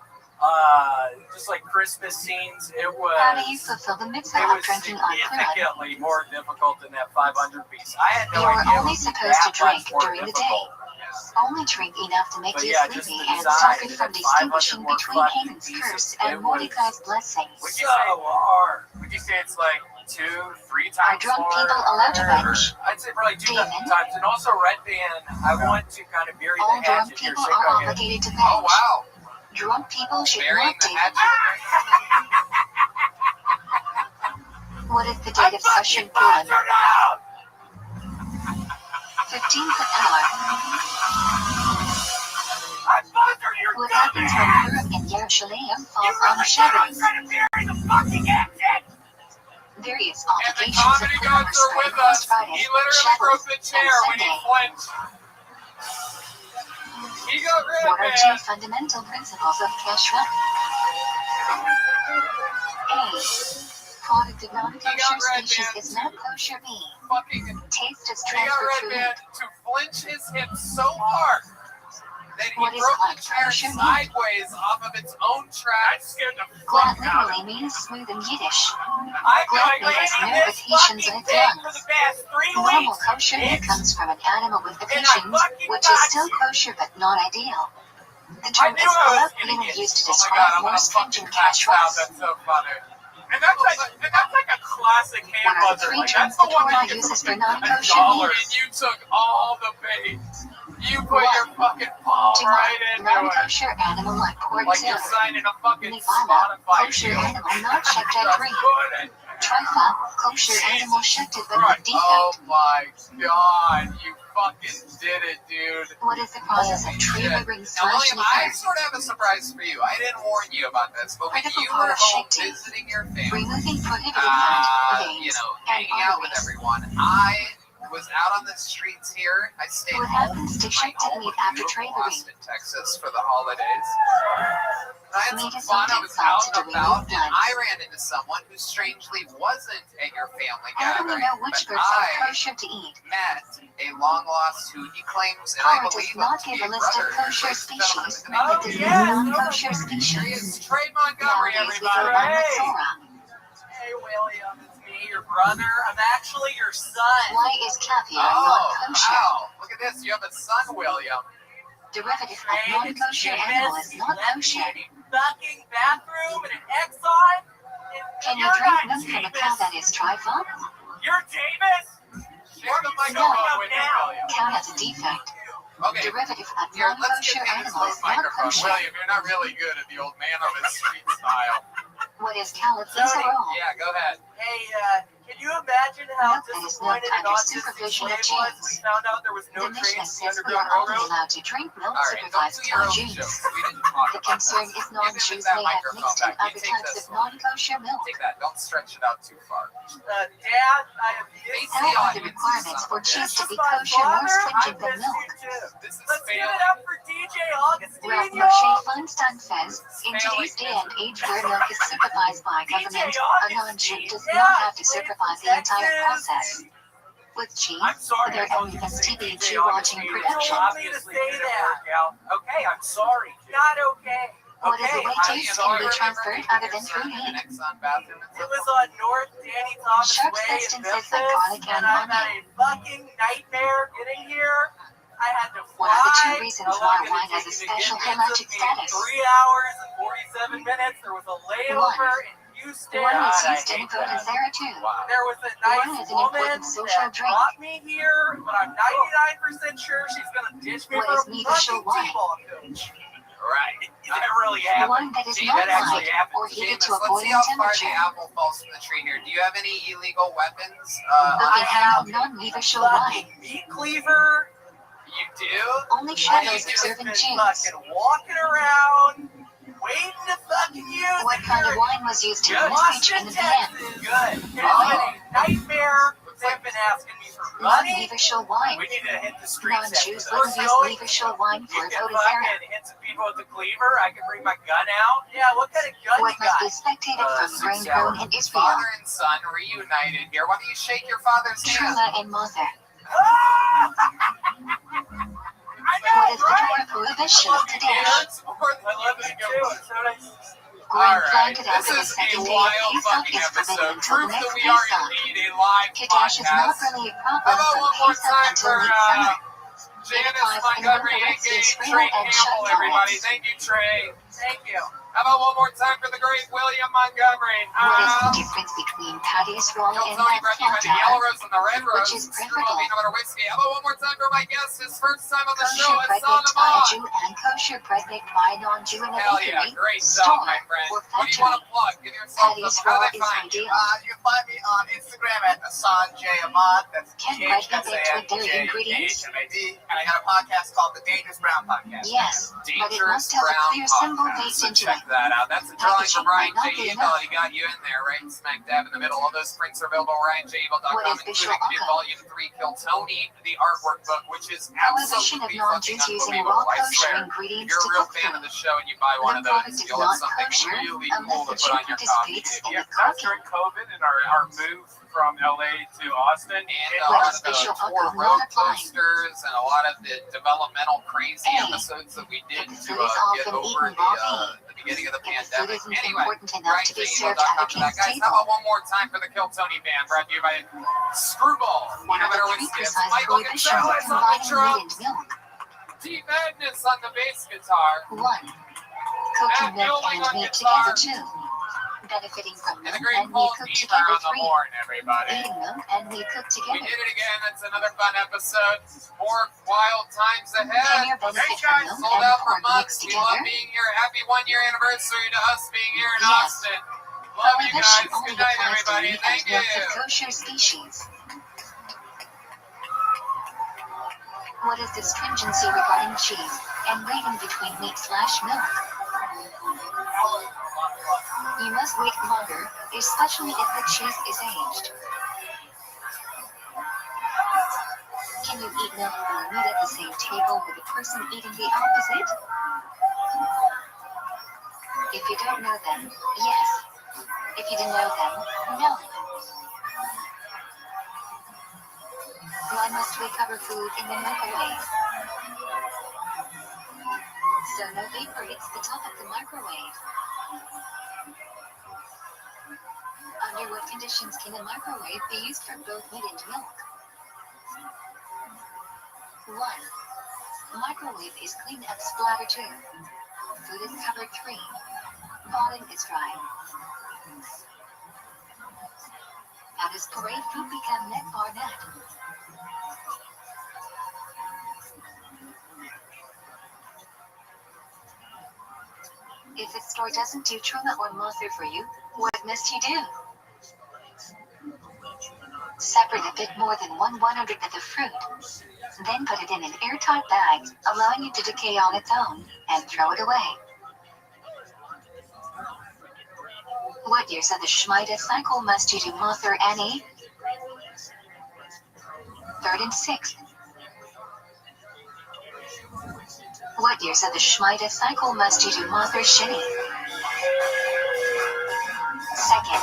Speaker 5: Just like Christmas scenes, it was.
Speaker 2: How do you fulfill the mitzvah
Speaker 5: It
Speaker 2: of
Speaker 5: was
Speaker 2: drinking on Quran?
Speaker 5: significantly more difficult than that 500-piece. I had no
Speaker 2: You are
Speaker 5: idea it
Speaker 2: only
Speaker 5: would be
Speaker 2: supposed to
Speaker 5: that much
Speaker 2: drink
Speaker 5: more
Speaker 2: during the day.
Speaker 5: difficult.
Speaker 2: Only drink enough to make
Speaker 5: But
Speaker 2: you
Speaker 5: yeah, just
Speaker 2: sleepy
Speaker 5: the
Speaker 2: and
Speaker 5: design,
Speaker 2: stop it
Speaker 5: and
Speaker 2: from
Speaker 5: then 500
Speaker 2: distinguishing
Speaker 5: more
Speaker 2: between
Speaker 5: fucking
Speaker 2: Haman's
Speaker 5: pieces.
Speaker 2: curse
Speaker 5: It
Speaker 2: and
Speaker 5: was
Speaker 2: Mordecai's blessings.
Speaker 3: Would you
Speaker 5: so
Speaker 3: say?
Speaker 5: hard.
Speaker 3: Would you say it's like 2-3
Speaker 2: Are
Speaker 3: times
Speaker 2: drunk
Speaker 3: more?
Speaker 2: people allowed to bench?
Speaker 5: I'd say probably 2
Speaker 2: David?
Speaker 5: times. And also Red Band, I want to kind of bury
Speaker 2: All
Speaker 5: the
Speaker 2: drunk
Speaker 5: hatchet here.
Speaker 2: people
Speaker 5: Shake
Speaker 2: are
Speaker 5: our head.
Speaker 2: obligated to
Speaker 3: Oh
Speaker 2: bench.
Speaker 3: wow!
Speaker 2: Drunk people should
Speaker 3: Burying
Speaker 2: not
Speaker 3: the
Speaker 2: do
Speaker 3: hatchet.
Speaker 2: What is the date of Russian Purim? 15th of Elul. What happens when Purim in Yerushalayim falls on Shabbat? Various
Speaker 3: And the
Speaker 2: obligations of
Speaker 3: comedy
Speaker 2: Purim
Speaker 3: gods
Speaker 2: are
Speaker 3: are
Speaker 2: spread
Speaker 3: with
Speaker 2: across
Speaker 3: us.
Speaker 2: Friday,
Speaker 3: He literally broke
Speaker 2: Shabbos,
Speaker 3: the chair
Speaker 2: and
Speaker 3: when he
Speaker 2: Sunday.
Speaker 3: flinched. He got rid
Speaker 2: What
Speaker 3: of
Speaker 2: are
Speaker 3: it.
Speaker 2: two fundamental principles of kashrut? A. Product of non-kosher species is not kosher. B.
Speaker 3: Fucking
Speaker 2: Taste is
Speaker 3: he got
Speaker 2: transferred
Speaker 3: Red
Speaker 2: through
Speaker 3: Band
Speaker 2: meat.
Speaker 3: to flinch his hip so hard that he
Speaker 2: What is
Speaker 3: broke the
Speaker 2: called
Speaker 3: chair
Speaker 2: kosher meat?
Speaker 3: sideways off of its own tracks.
Speaker 2: Glad literally means smooth in Yiddish.
Speaker 5: I've
Speaker 2: Glad
Speaker 5: been
Speaker 2: means
Speaker 5: planning
Speaker 2: nerve
Speaker 5: this
Speaker 2: with Haitians
Speaker 5: fucking
Speaker 2: in its
Speaker 5: thing for
Speaker 2: lungs.
Speaker 5: the past 3
Speaker 2: Normal
Speaker 5: weeks.
Speaker 2: kosher meat
Speaker 5: bitch.
Speaker 2: comes from an animal with
Speaker 5: And I
Speaker 2: Haitians,
Speaker 5: fucking
Speaker 2: which
Speaker 5: got
Speaker 2: is still
Speaker 5: you.
Speaker 2: kosher but not ideal. The
Speaker 5: I
Speaker 2: term
Speaker 5: knew
Speaker 2: is
Speaker 5: I was gonna
Speaker 2: colloquially
Speaker 5: get
Speaker 2: used to
Speaker 3: Oh my
Speaker 2: describe
Speaker 3: god, I'm
Speaker 2: more
Speaker 3: gonna fucking
Speaker 2: stringent
Speaker 3: pass out.
Speaker 2: kashrus.
Speaker 3: That's so funny.
Speaker 5: And that's like a classic hand
Speaker 2: What are the
Speaker 5: buzzer.
Speaker 2: 3
Speaker 5: Like,
Speaker 2: terms
Speaker 5: that's the
Speaker 2: the
Speaker 5: one
Speaker 2: Torah
Speaker 5: that you get
Speaker 2: uses
Speaker 5: for
Speaker 2: for non-kosher
Speaker 5: $1.
Speaker 2: meat?
Speaker 3: And you took all the bait. You put your fucking palm
Speaker 2: To
Speaker 3: right into it.
Speaker 2: non-kosher animal like pork
Speaker 3: Like you're
Speaker 2: too.
Speaker 3: signing a fucking
Speaker 2: Nivana,
Speaker 3: Spotify
Speaker 2: kosher
Speaker 3: deal.
Speaker 2: animal not checked at
Speaker 3: That's
Speaker 2: 3.
Speaker 3: good.
Speaker 2: Trifa, kosher animal checked it but with
Speaker 3: Right. Oh
Speaker 2: defect.
Speaker 3: my god, you fucking did it, dude.
Speaker 2: What is the process of
Speaker 3: Holy
Speaker 2: tree
Speaker 3: shit.
Speaker 2: ribbon
Speaker 3: Now,
Speaker 2: slash
Speaker 3: William, I
Speaker 2: niffer?
Speaker 3: sort of have a surprise for you. I didn't warn you about this, but when
Speaker 2: Critical
Speaker 3: you
Speaker 2: part
Speaker 3: were
Speaker 2: of
Speaker 3: home
Speaker 2: shake tea.
Speaker 3: visiting your family,
Speaker 2: Removing prohibited fat,
Speaker 3: you
Speaker 2: veins,
Speaker 3: know,
Speaker 2: and
Speaker 3: hanging out with
Speaker 2: arteries.
Speaker 3: everyone, I was out on the streets here. I stayed
Speaker 2: What
Speaker 3: home
Speaker 2: happens to
Speaker 3: in my
Speaker 2: shake
Speaker 3: home
Speaker 2: meat
Speaker 3: in
Speaker 2: after
Speaker 3: beautiful
Speaker 2: traveling?
Speaker 3: Austin, Texas for the holidays. And I had
Speaker 2: Meat
Speaker 3: some
Speaker 2: is
Speaker 3: fun.
Speaker 2: not
Speaker 3: I was
Speaker 2: inside
Speaker 3: out
Speaker 2: to
Speaker 3: and
Speaker 2: remove
Speaker 3: about, and
Speaker 2: blood.
Speaker 3: I ran into someone who strangely wasn't at your family
Speaker 2: How do we
Speaker 3: gathering,
Speaker 2: know which
Speaker 3: but
Speaker 2: birds are
Speaker 3: I
Speaker 2: kosher to eat?
Speaker 3: met a long-lost who he claims, and I
Speaker 2: Torah does
Speaker 3: believe him
Speaker 2: not
Speaker 3: to
Speaker 2: give
Speaker 3: be
Speaker 2: a list of
Speaker 3: brother.
Speaker 2: kosher
Speaker 3: Ladies and gentlemen,
Speaker 2: species.
Speaker 3: the name
Speaker 2: It
Speaker 3: of
Speaker 2: does
Speaker 3: the
Speaker 2: not
Speaker 3: video.
Speaker 2: non-kosher
Speaker 3: Here he
Speaker 2: species.
Speaker 3: is, Trey Montgomery,
Speaker 2: Nowadays we
Speaker 3: everybody.
Speaker 2: go by
Speaker 5: Hey.
Speaker 2: Matzora.
Speaker 5: Hey, William, it's me, your brother. I'm actually your son.
Speaker 2: Why is caviar
Speaker 3: Oh,
Speaker 2: not kosher?
Speaker 3: wow. Look at this. You have a son, William.
Speaker 2: Derivative of non-kosher animal is not kosher.
Speaker 5: Fucking bathroom and an Exxon.
Speaker 2: Can you
Speaker 5: You're
Speaker 2: drink
Speaker 5: not
Speaker 2: milk from a cow that is trifa?
Speaker 5: You're Davis.
Speaker 3: Share the microphone with him, William.
Speaker 2: Cow has a defect.
Speaker 3: Okay,
Speaker 2: Derivative of
Speaker 3: here, let's
Speaker 2: non-kosher
Speaker 3: get him his
Speaker 2: animal
Speaker 3: own
Speaker 2: is not
Speaker 3: microphone.
Speaker 2: kosher.
Speaker 3: William, you're not really good at the old man on the street style.
Speaker 2: What is caliphyzerol?
Speaker 3: Yeah, go ahead.
Speaker 5: Hey, can you imagine how
Speaker 2: Milk that is
Speaker 5: disappointed
Speaker 2: milked
Speaker 5: and
Speaker 2: under
Speaker 5: autistic
Speaker 2: supervision
Speaker 5: Slave
Speaker 2: of
Speaker 5: was when
Speaker 2: James.
Speaker 5: we found out there was no
Speaker 2: The Mishnah
Speaker 5: trains to the
Speaker 2: says we
Speaker 5: Underground
Speaker 2: are only
Speaker 5: Railroad?
Speaker 2: allowed to drink milk
Speaker 3: All right, don't
Speaker 2: supervised
Speaker 3: do your
Speaker 2: by
Speaker 3: own
Speaker 2: Jews.
Speaker 3: jokes. We didn't talk
Speaker 2: The
Speaker 3: about
Speaker 2: concern
Speaker 3: this.
Speaker 2: is non-Jews
Speaker 3: Give him that
Speaker 2: may have
Speaker 3: microphone
Speaker 2: mixed in
Speaker 3: back. You
Speaker 2: other
Speaker 3: take
Speaker 2: types
Speaker 3: this
Speaker 2: of
Speaker 3: one.
Speaker 2: non-kosher milk.
Speaker 3: Take that. Don't stretch it out too far.
Speaker 5: Dad, I have missed
Speaker 2: How
Speaker 5: you.
Speaker 2: are the requirements for cheese to be kosher more stringent than milk?
Speaker 3: This is
Speaker 5: Let's give
Speaker 3: failing.
Speaker 5: it up for DJ Augustine,
Speaker 2: Rav
Speaker 5: y'all.
Speaker 2: Moshe Feinstein says, in today's day and age where milk is supervised by government, a non-Jew does not have to supervise the entire process. With cheese,
Speaker 5: I'm sorry,
Speaker 2: there
Speaker 5: I told you to
Speaker 2: is
Speaker 5: say
Speaker 2: TBG
Speaker 5: DJ
Speaker 2: watching
Speaker 5: Augustine.
Speaker 2: production.
Speaker 5: Obviously didn't work out. Okay, I'm sorry. Not okay.
Speaker 2: What is a
Speaker 5: Okay,
Speaker 2: way
Speaker 3: How do
Speaker 2: taste
Speaker 3: you
Speaker 2: can
Speaker 3: know
Speaker 2: be
Speaker 3: I
Speaker 2: transferred
Speaker 3: remember
Speaker 2: other
Speaker 3: your
Speaker 2: than through
Speaker 3: son in
Speaker 2: meat?
Speaker 3: an Exxon bathroom?
Speaker 5: It was on North Danny Thomas
Speaker 2: Sharp
Speaker 5: Way in
Speaker 2: substances like
Speaker 5: Memphis,
Speaker 2: garlic
Speaker 5: and
Speaker 2: and
Speaker 5: I've had
Speaker 2: onion.
Speaker 5: a fucking nightmare getting here. I had to fly.
Speaker 2: What are the two reasons
Speaker 5: How
Speaker 2: why
Speaker 5: long did it
Speaker 2: wine
Speaker 5: take
Speaker 2: has a
Speaker 5: me to
Speaker 2: special
Speaker 5: get here? It
Speaker 2: hemorrhagic
Speaker 5: took me
Speaker 2: status?
Speaker 5: 3 hours and 47 minutes. There was a layover in Houston.
Speaker 2: Wine is
Speaker 5: God, I
Speaker 2: used in
Speaker 5: hate that.
Speaker 2: Vodazera too.
Speaker 3: Wow.
Speaker 5: There was a
Speaker 2: Wine
Speaker 5: nice
Speaker 2: is an
Speaker 5: woman
Speaker 2: important social
Speaker 5: that
Speaker 2: drink.
Speaker 5: brought me here, but I'm 99% sure she's gonna ditch me
Speaker 2: What
Speaker 5: for
Speaker 2: is
Speaker 5: a
Speaker 2: neither
Speaker 5: fucking
Speaker 2: shall wine?
Speaker 5: T-ball coach.
Speaker 3: Right.
Speaker 5: That really happened.
Speaker 2: Wine that is
Speaker 3: Gee,
Speaker 2: not
Speaker 3: that actually
Speaker 2: wine
Speaker 5: happened.
Speaker 2: or heated
Speaker 3: Jameis,
Speaker 2: to
Speaker 3: let's
Speaker 2: avoid
Speaker 3: see how far the
Speaker 2: temperature.
Speaker 3: apple falls from the tree here. Do you have any illegal weapons?
Speaker 2: Look
Speaker 5: I
Speaker 2: at
Speaker 5: have
Speaker 2: how non-neither shall wine.
Speaker 5: Fucking meat cleaver.
Speaker 3: You do?
Speaker 2: Only shadows observing
Speaker 7: Been
Speaker 2: Jews.
Speaker 7: fucking walking around, waiting to fucking use
Speaker 2: What
Speaker 7: it
Speaker 2: kind of
Speaker 7: here.
Speaker 2: wine was used in
Speaker 7: Good.
Speaker 2: this feature in the pan?
Speaker 7: Good. It's been a nightmare. They've been asking me for money.
Speaker 2: Non-Levershul wine.
Speaker 7: We need to hit the streets.
Speaker 2: Non-Jews
Speaker 7: after
Speaker 2: wouldn't
Speaker 7: this.
Speaker 2: use Levershul wine for
Speaker 7: You
Speaker 2: a
Speaker 7: can
Speaker 2: votive era.
Speaker 7: fucking hit some people with the cleaver. I can bring my gun out. Yeah, what kind of gun
Speaker 2: What
Speaker 7: you
Speaker 2: must
Speaker 7: got?
Speaker 2: be spectated from grain
Speaker 7: sour.
Speaker 2: grown in Israel?
Speaker 3: Father and son reunited here. Why don't you shake your father's hand?
Speaker 2: Truma and Mother.
Speaker 7: Ah! I know,
Speaker 2: What is the
Speaker 7: right?
Speaker 2: Torah prohibition of today?
Speaker 3: Parents or the
Speaker 7: I love it too. So nice.
Speaker 2: Grain
Speaker 3: Alright,
Speaker 2: planted
Speaker 3: this
Speaker 2: after the
Speaker 3: is a
Speaker 2: second day of
Speaker 3: wild
Speaker 2: Pesach
Speaker 3: fucking
Speaker 2: is forbidden
Speaker 3: episode.
Speaker 2: until the
Speaker 3: Proof that
Speaker 2: next
Speaker 3: we are
Speaker 2: Pesach.
Speaker 3: indeed a live
Speaker 2: Kiddush is not
Speaker 3: podcast.
Speaker 2: really a
Speaker 3: How
Speaker 2: problem
Speaker 3: about
Speaker 2: from
Speaker 3: one more
Speaker 2: Pesach
Speaker 3: time
Speaker 2: until
Speaker 3: for
Speaker 2: late summer.
Speaker 3: Janice
Speaker 2: 85
Speaker 3: Montgomery,
Speaker 2: in
Speaker 3: aka
Speaker 2: Restream
Speaker 3: Trey
Speaker 2: and
Speaker 3: Campbell,
Speaker 2: Shut
Speaker 3: everybody.
Speaker 2: Comments.
Speaker 3: Thank you, Trey.
Speaker 7: Thank you.
Speaker 3: How about one more time for the great William Montgomery?
Speaker 2: What is the difference between Patty Israel
Speaker 3: Kill
Speaker 2: and
Speaker 3: Tony brought to you by the Yellow
Speaker 2: Matt
Speaker 3: Rose and the Red Rose.
Speaker 2: Which is
Speaker 3: Screw
Speaker 2: preferable?
Speaker 3: Peanut Butter Whiskey. How about one more time for my guest, his first time on the show,
Speaker 2: Kosher bread
Speaker 3: Hassan
Speaker 2: baked by a
Speaker 3: Ahmad.
Speaker 2: Jew and kosher bread baked by a non-Jew in a
Speaker 3: Hell yeah,
Speaker 2: bakery,
Speaker 3: great
Speaker 2: store,
Speaker 3: job, my friend.
Speaker 2: or
Speaker 3: What do you want
Speaker 2: factory.
Speaker 3: to plug? Give yourself
Speaker 2: Patty
Speaker 3: the, how
Speaker 2: Israel
Speaker 3: do they
Speaker 2: is
Speaker 3: find you?
Speaker 2: ideal.
Speaker 6: You can find me on Instagram at Hassan J. Ahmad. That's
Speaker 2: Can bread be baked with dairy ingredients?
Speaker 6: THSANJAHMAD. And I got a podcast called The Dangerous Brown Podcast.
Speaker 2: Yes, but it
Speaker 3: Dangerous
Speaker 2: must have a
Speaker 3: Brown
Speaker 2: clear symbol
Speaker 3: Podcast.
Speaker 2: baked
Speaker 3: So
Speaker 2: into
Speaker 3: check
Speaker 2: it.
Speaker 3: that out. That's a drawing
Speaker 2: Packaging
Speaker 3: from Ryan
Speaker 2: might not
Speaker 3: J.
Speaker 2: be
Speaker 3: Evil.
Speaker 2: enough.
Speaker 3: He got you in there, right smack dab in the middle. All those prints are available at RyanJEvil.com,
Speaker 2: What is visual
Speaker 3: including
Speaker 2: outcome?
Speaker 3: Volume 3, Kill Tony, the artwork book, which is
Speaker 2: Prohibition of
Speaker 3: absolutely fucking
Speaker 2: non-Jews using
Speaker 3: unbelievable.
Speaker 2: raw
Speaker 3: I
Speaker 2: kosher
Speaker 3: swear. If
Speaker 2: ingredients
Speaker 3: you're
Speaker 2: to
Speaker 3: a real
Speaker 2: cook
Speaker 3: fan of
Speaker 2: food.
Speaker 3: the show and you buy one
Speaker 2: The
Speaker 3: of
Speaker 2: product
Speaker 3: those,
Speaker 2: is
Speaker 3: you'll have
Speaker 2: not
Speaker 3: something
Speaker 2: kosher
Speaker 3: really cool
Speaker 2: unless
Speaker 3: to
Speaker 2: the
Speaker 3: put
Speaker 2: Jew
Speaker 3: on your coffee.
Speaker 2: participates in
Speaker 5: Yeah,
Speaker 2: the
Speaker 5: that's
Speaker 2: cooking.
Speaker 5: during COVID and our move from LA to Austin.
Speaker 3: And a
Speaker 2: What
Speaker 3: lot
Speaker 2: is
Speaker 3: of the
Speaker 2: visual
Speaker 3: tour
Speaker 2: outcome
Speaker 3: road
Speaker 2: not applying?
Speaker 3: posters and a lot of the developmental crazy
Speaker 2: Hey,
Speaker 3: episodes that we did
Speaker 2: the
Speaker 3: to
Speaker 2: food is
Speaker 3: get
Speaker 2: often
Speaker 3: over
Speaker 2: eaten raw
Speaker 3: the beginning of the
Speaker 2: If the food
Speaker 3: pandemic.
Speaker 2: isn't
Speaker 3: Anyway,
Speaker 2: important enough to be served
Speaker 3: RyanJEvil.com
Speaker 2: at a
Speaker 3: for that.
Speaker 2: king's
Speaker 3: Guys, how
Speaker 2: table.
Speaker 3: about one more time for the Kill Tony band brought to you by Screwball,
Speaker 2: One
Speaker 3: Peanut
Speaker 2: of the
Speaker 3: Butter
Speaker 2: 3
Speaker 3: Whiskey. It's
Speaker 2: precise
Speaker 3: Michael
Speaker 2: prohibitions of
Speaker 3: Gonzalez on the
Speaker 2: combining
Speaker 3: drum,
Speaker 2: meat and milk.
Speaker 3: Deep Madness on the bass guitar,
Speaker 2: 1. Cooking milk and meat together 2. Benefiting from
Speaker 3: and
Speaker 2: milk
Speaker 3: the great
Speaker 2: and meat
Speaker 3: Paul
Speaker 2: cooked
Speaker 3: Deaver
Speaker 2: together
Speaker 3: on the
Speaker 2: 3.
Speaker 3: horn, everybody.
Speaker 2: Eating milk and meat cooked
Speaker 3: We
Speaker 2: together.
Speaker 3: did it again. That's another fun episode. More wild times
Speaker 2: Can
Speaker 3: ahead.
Speaker 2: you benefit
Speaker 3: Hey
Speaker 2: from
Speaker 3: guys,
Speaker 2: milk
Speaker 3: sold
Speaker 2: and
Speaker 3: out for
Speaker 2: pork
Speaker 3: months.
Speaker 2: mixed
Speaker 3: We love
Speaker 2: together?
Speaker 3: being here. Happy 1 year anniversary to us being here in
Speaker 2: Yes.
Speaker 3: Austin. Love you
Speaker 2: Prohibition
Speaker 3: guys.
Speaker 2: only
Speaker 3: Good night,
Speaker 2: applies to
Speaker 3: everybody.
Speaker 2: meat
Speaker 3: Thank
Speaker 2: and milk
Speaker 3: you.
Speaker 2: of kosher species. What is the stringency regarding cheese and waiting between meat/milk? You must wait longer, especially if the cheese is aged. Can you eat milk or meat at the same table with the person eating the opposite? If you don't know them, yes. If you didn't know them, no. Why must we cover food in the microwave? So no vapor hits the top of the microwave. Under what conditions can a microwave be used for both meat and milk? 1. Microwave is clean up splatter 2. Food is covered 3. Bottom is dry. How does parade food become net bar net? If the store doesn't do truma or mother for you, what must you do? Separate a bit more than 1/100th of the fruit. Then put it in an airtight bag, allowing it to decay on its own, and throw it away. What years of the Shemitah cycle must you do mother Annie? 3rd and 6th. What years of the Shemitah cycle must you do mother Sheni? 2nd,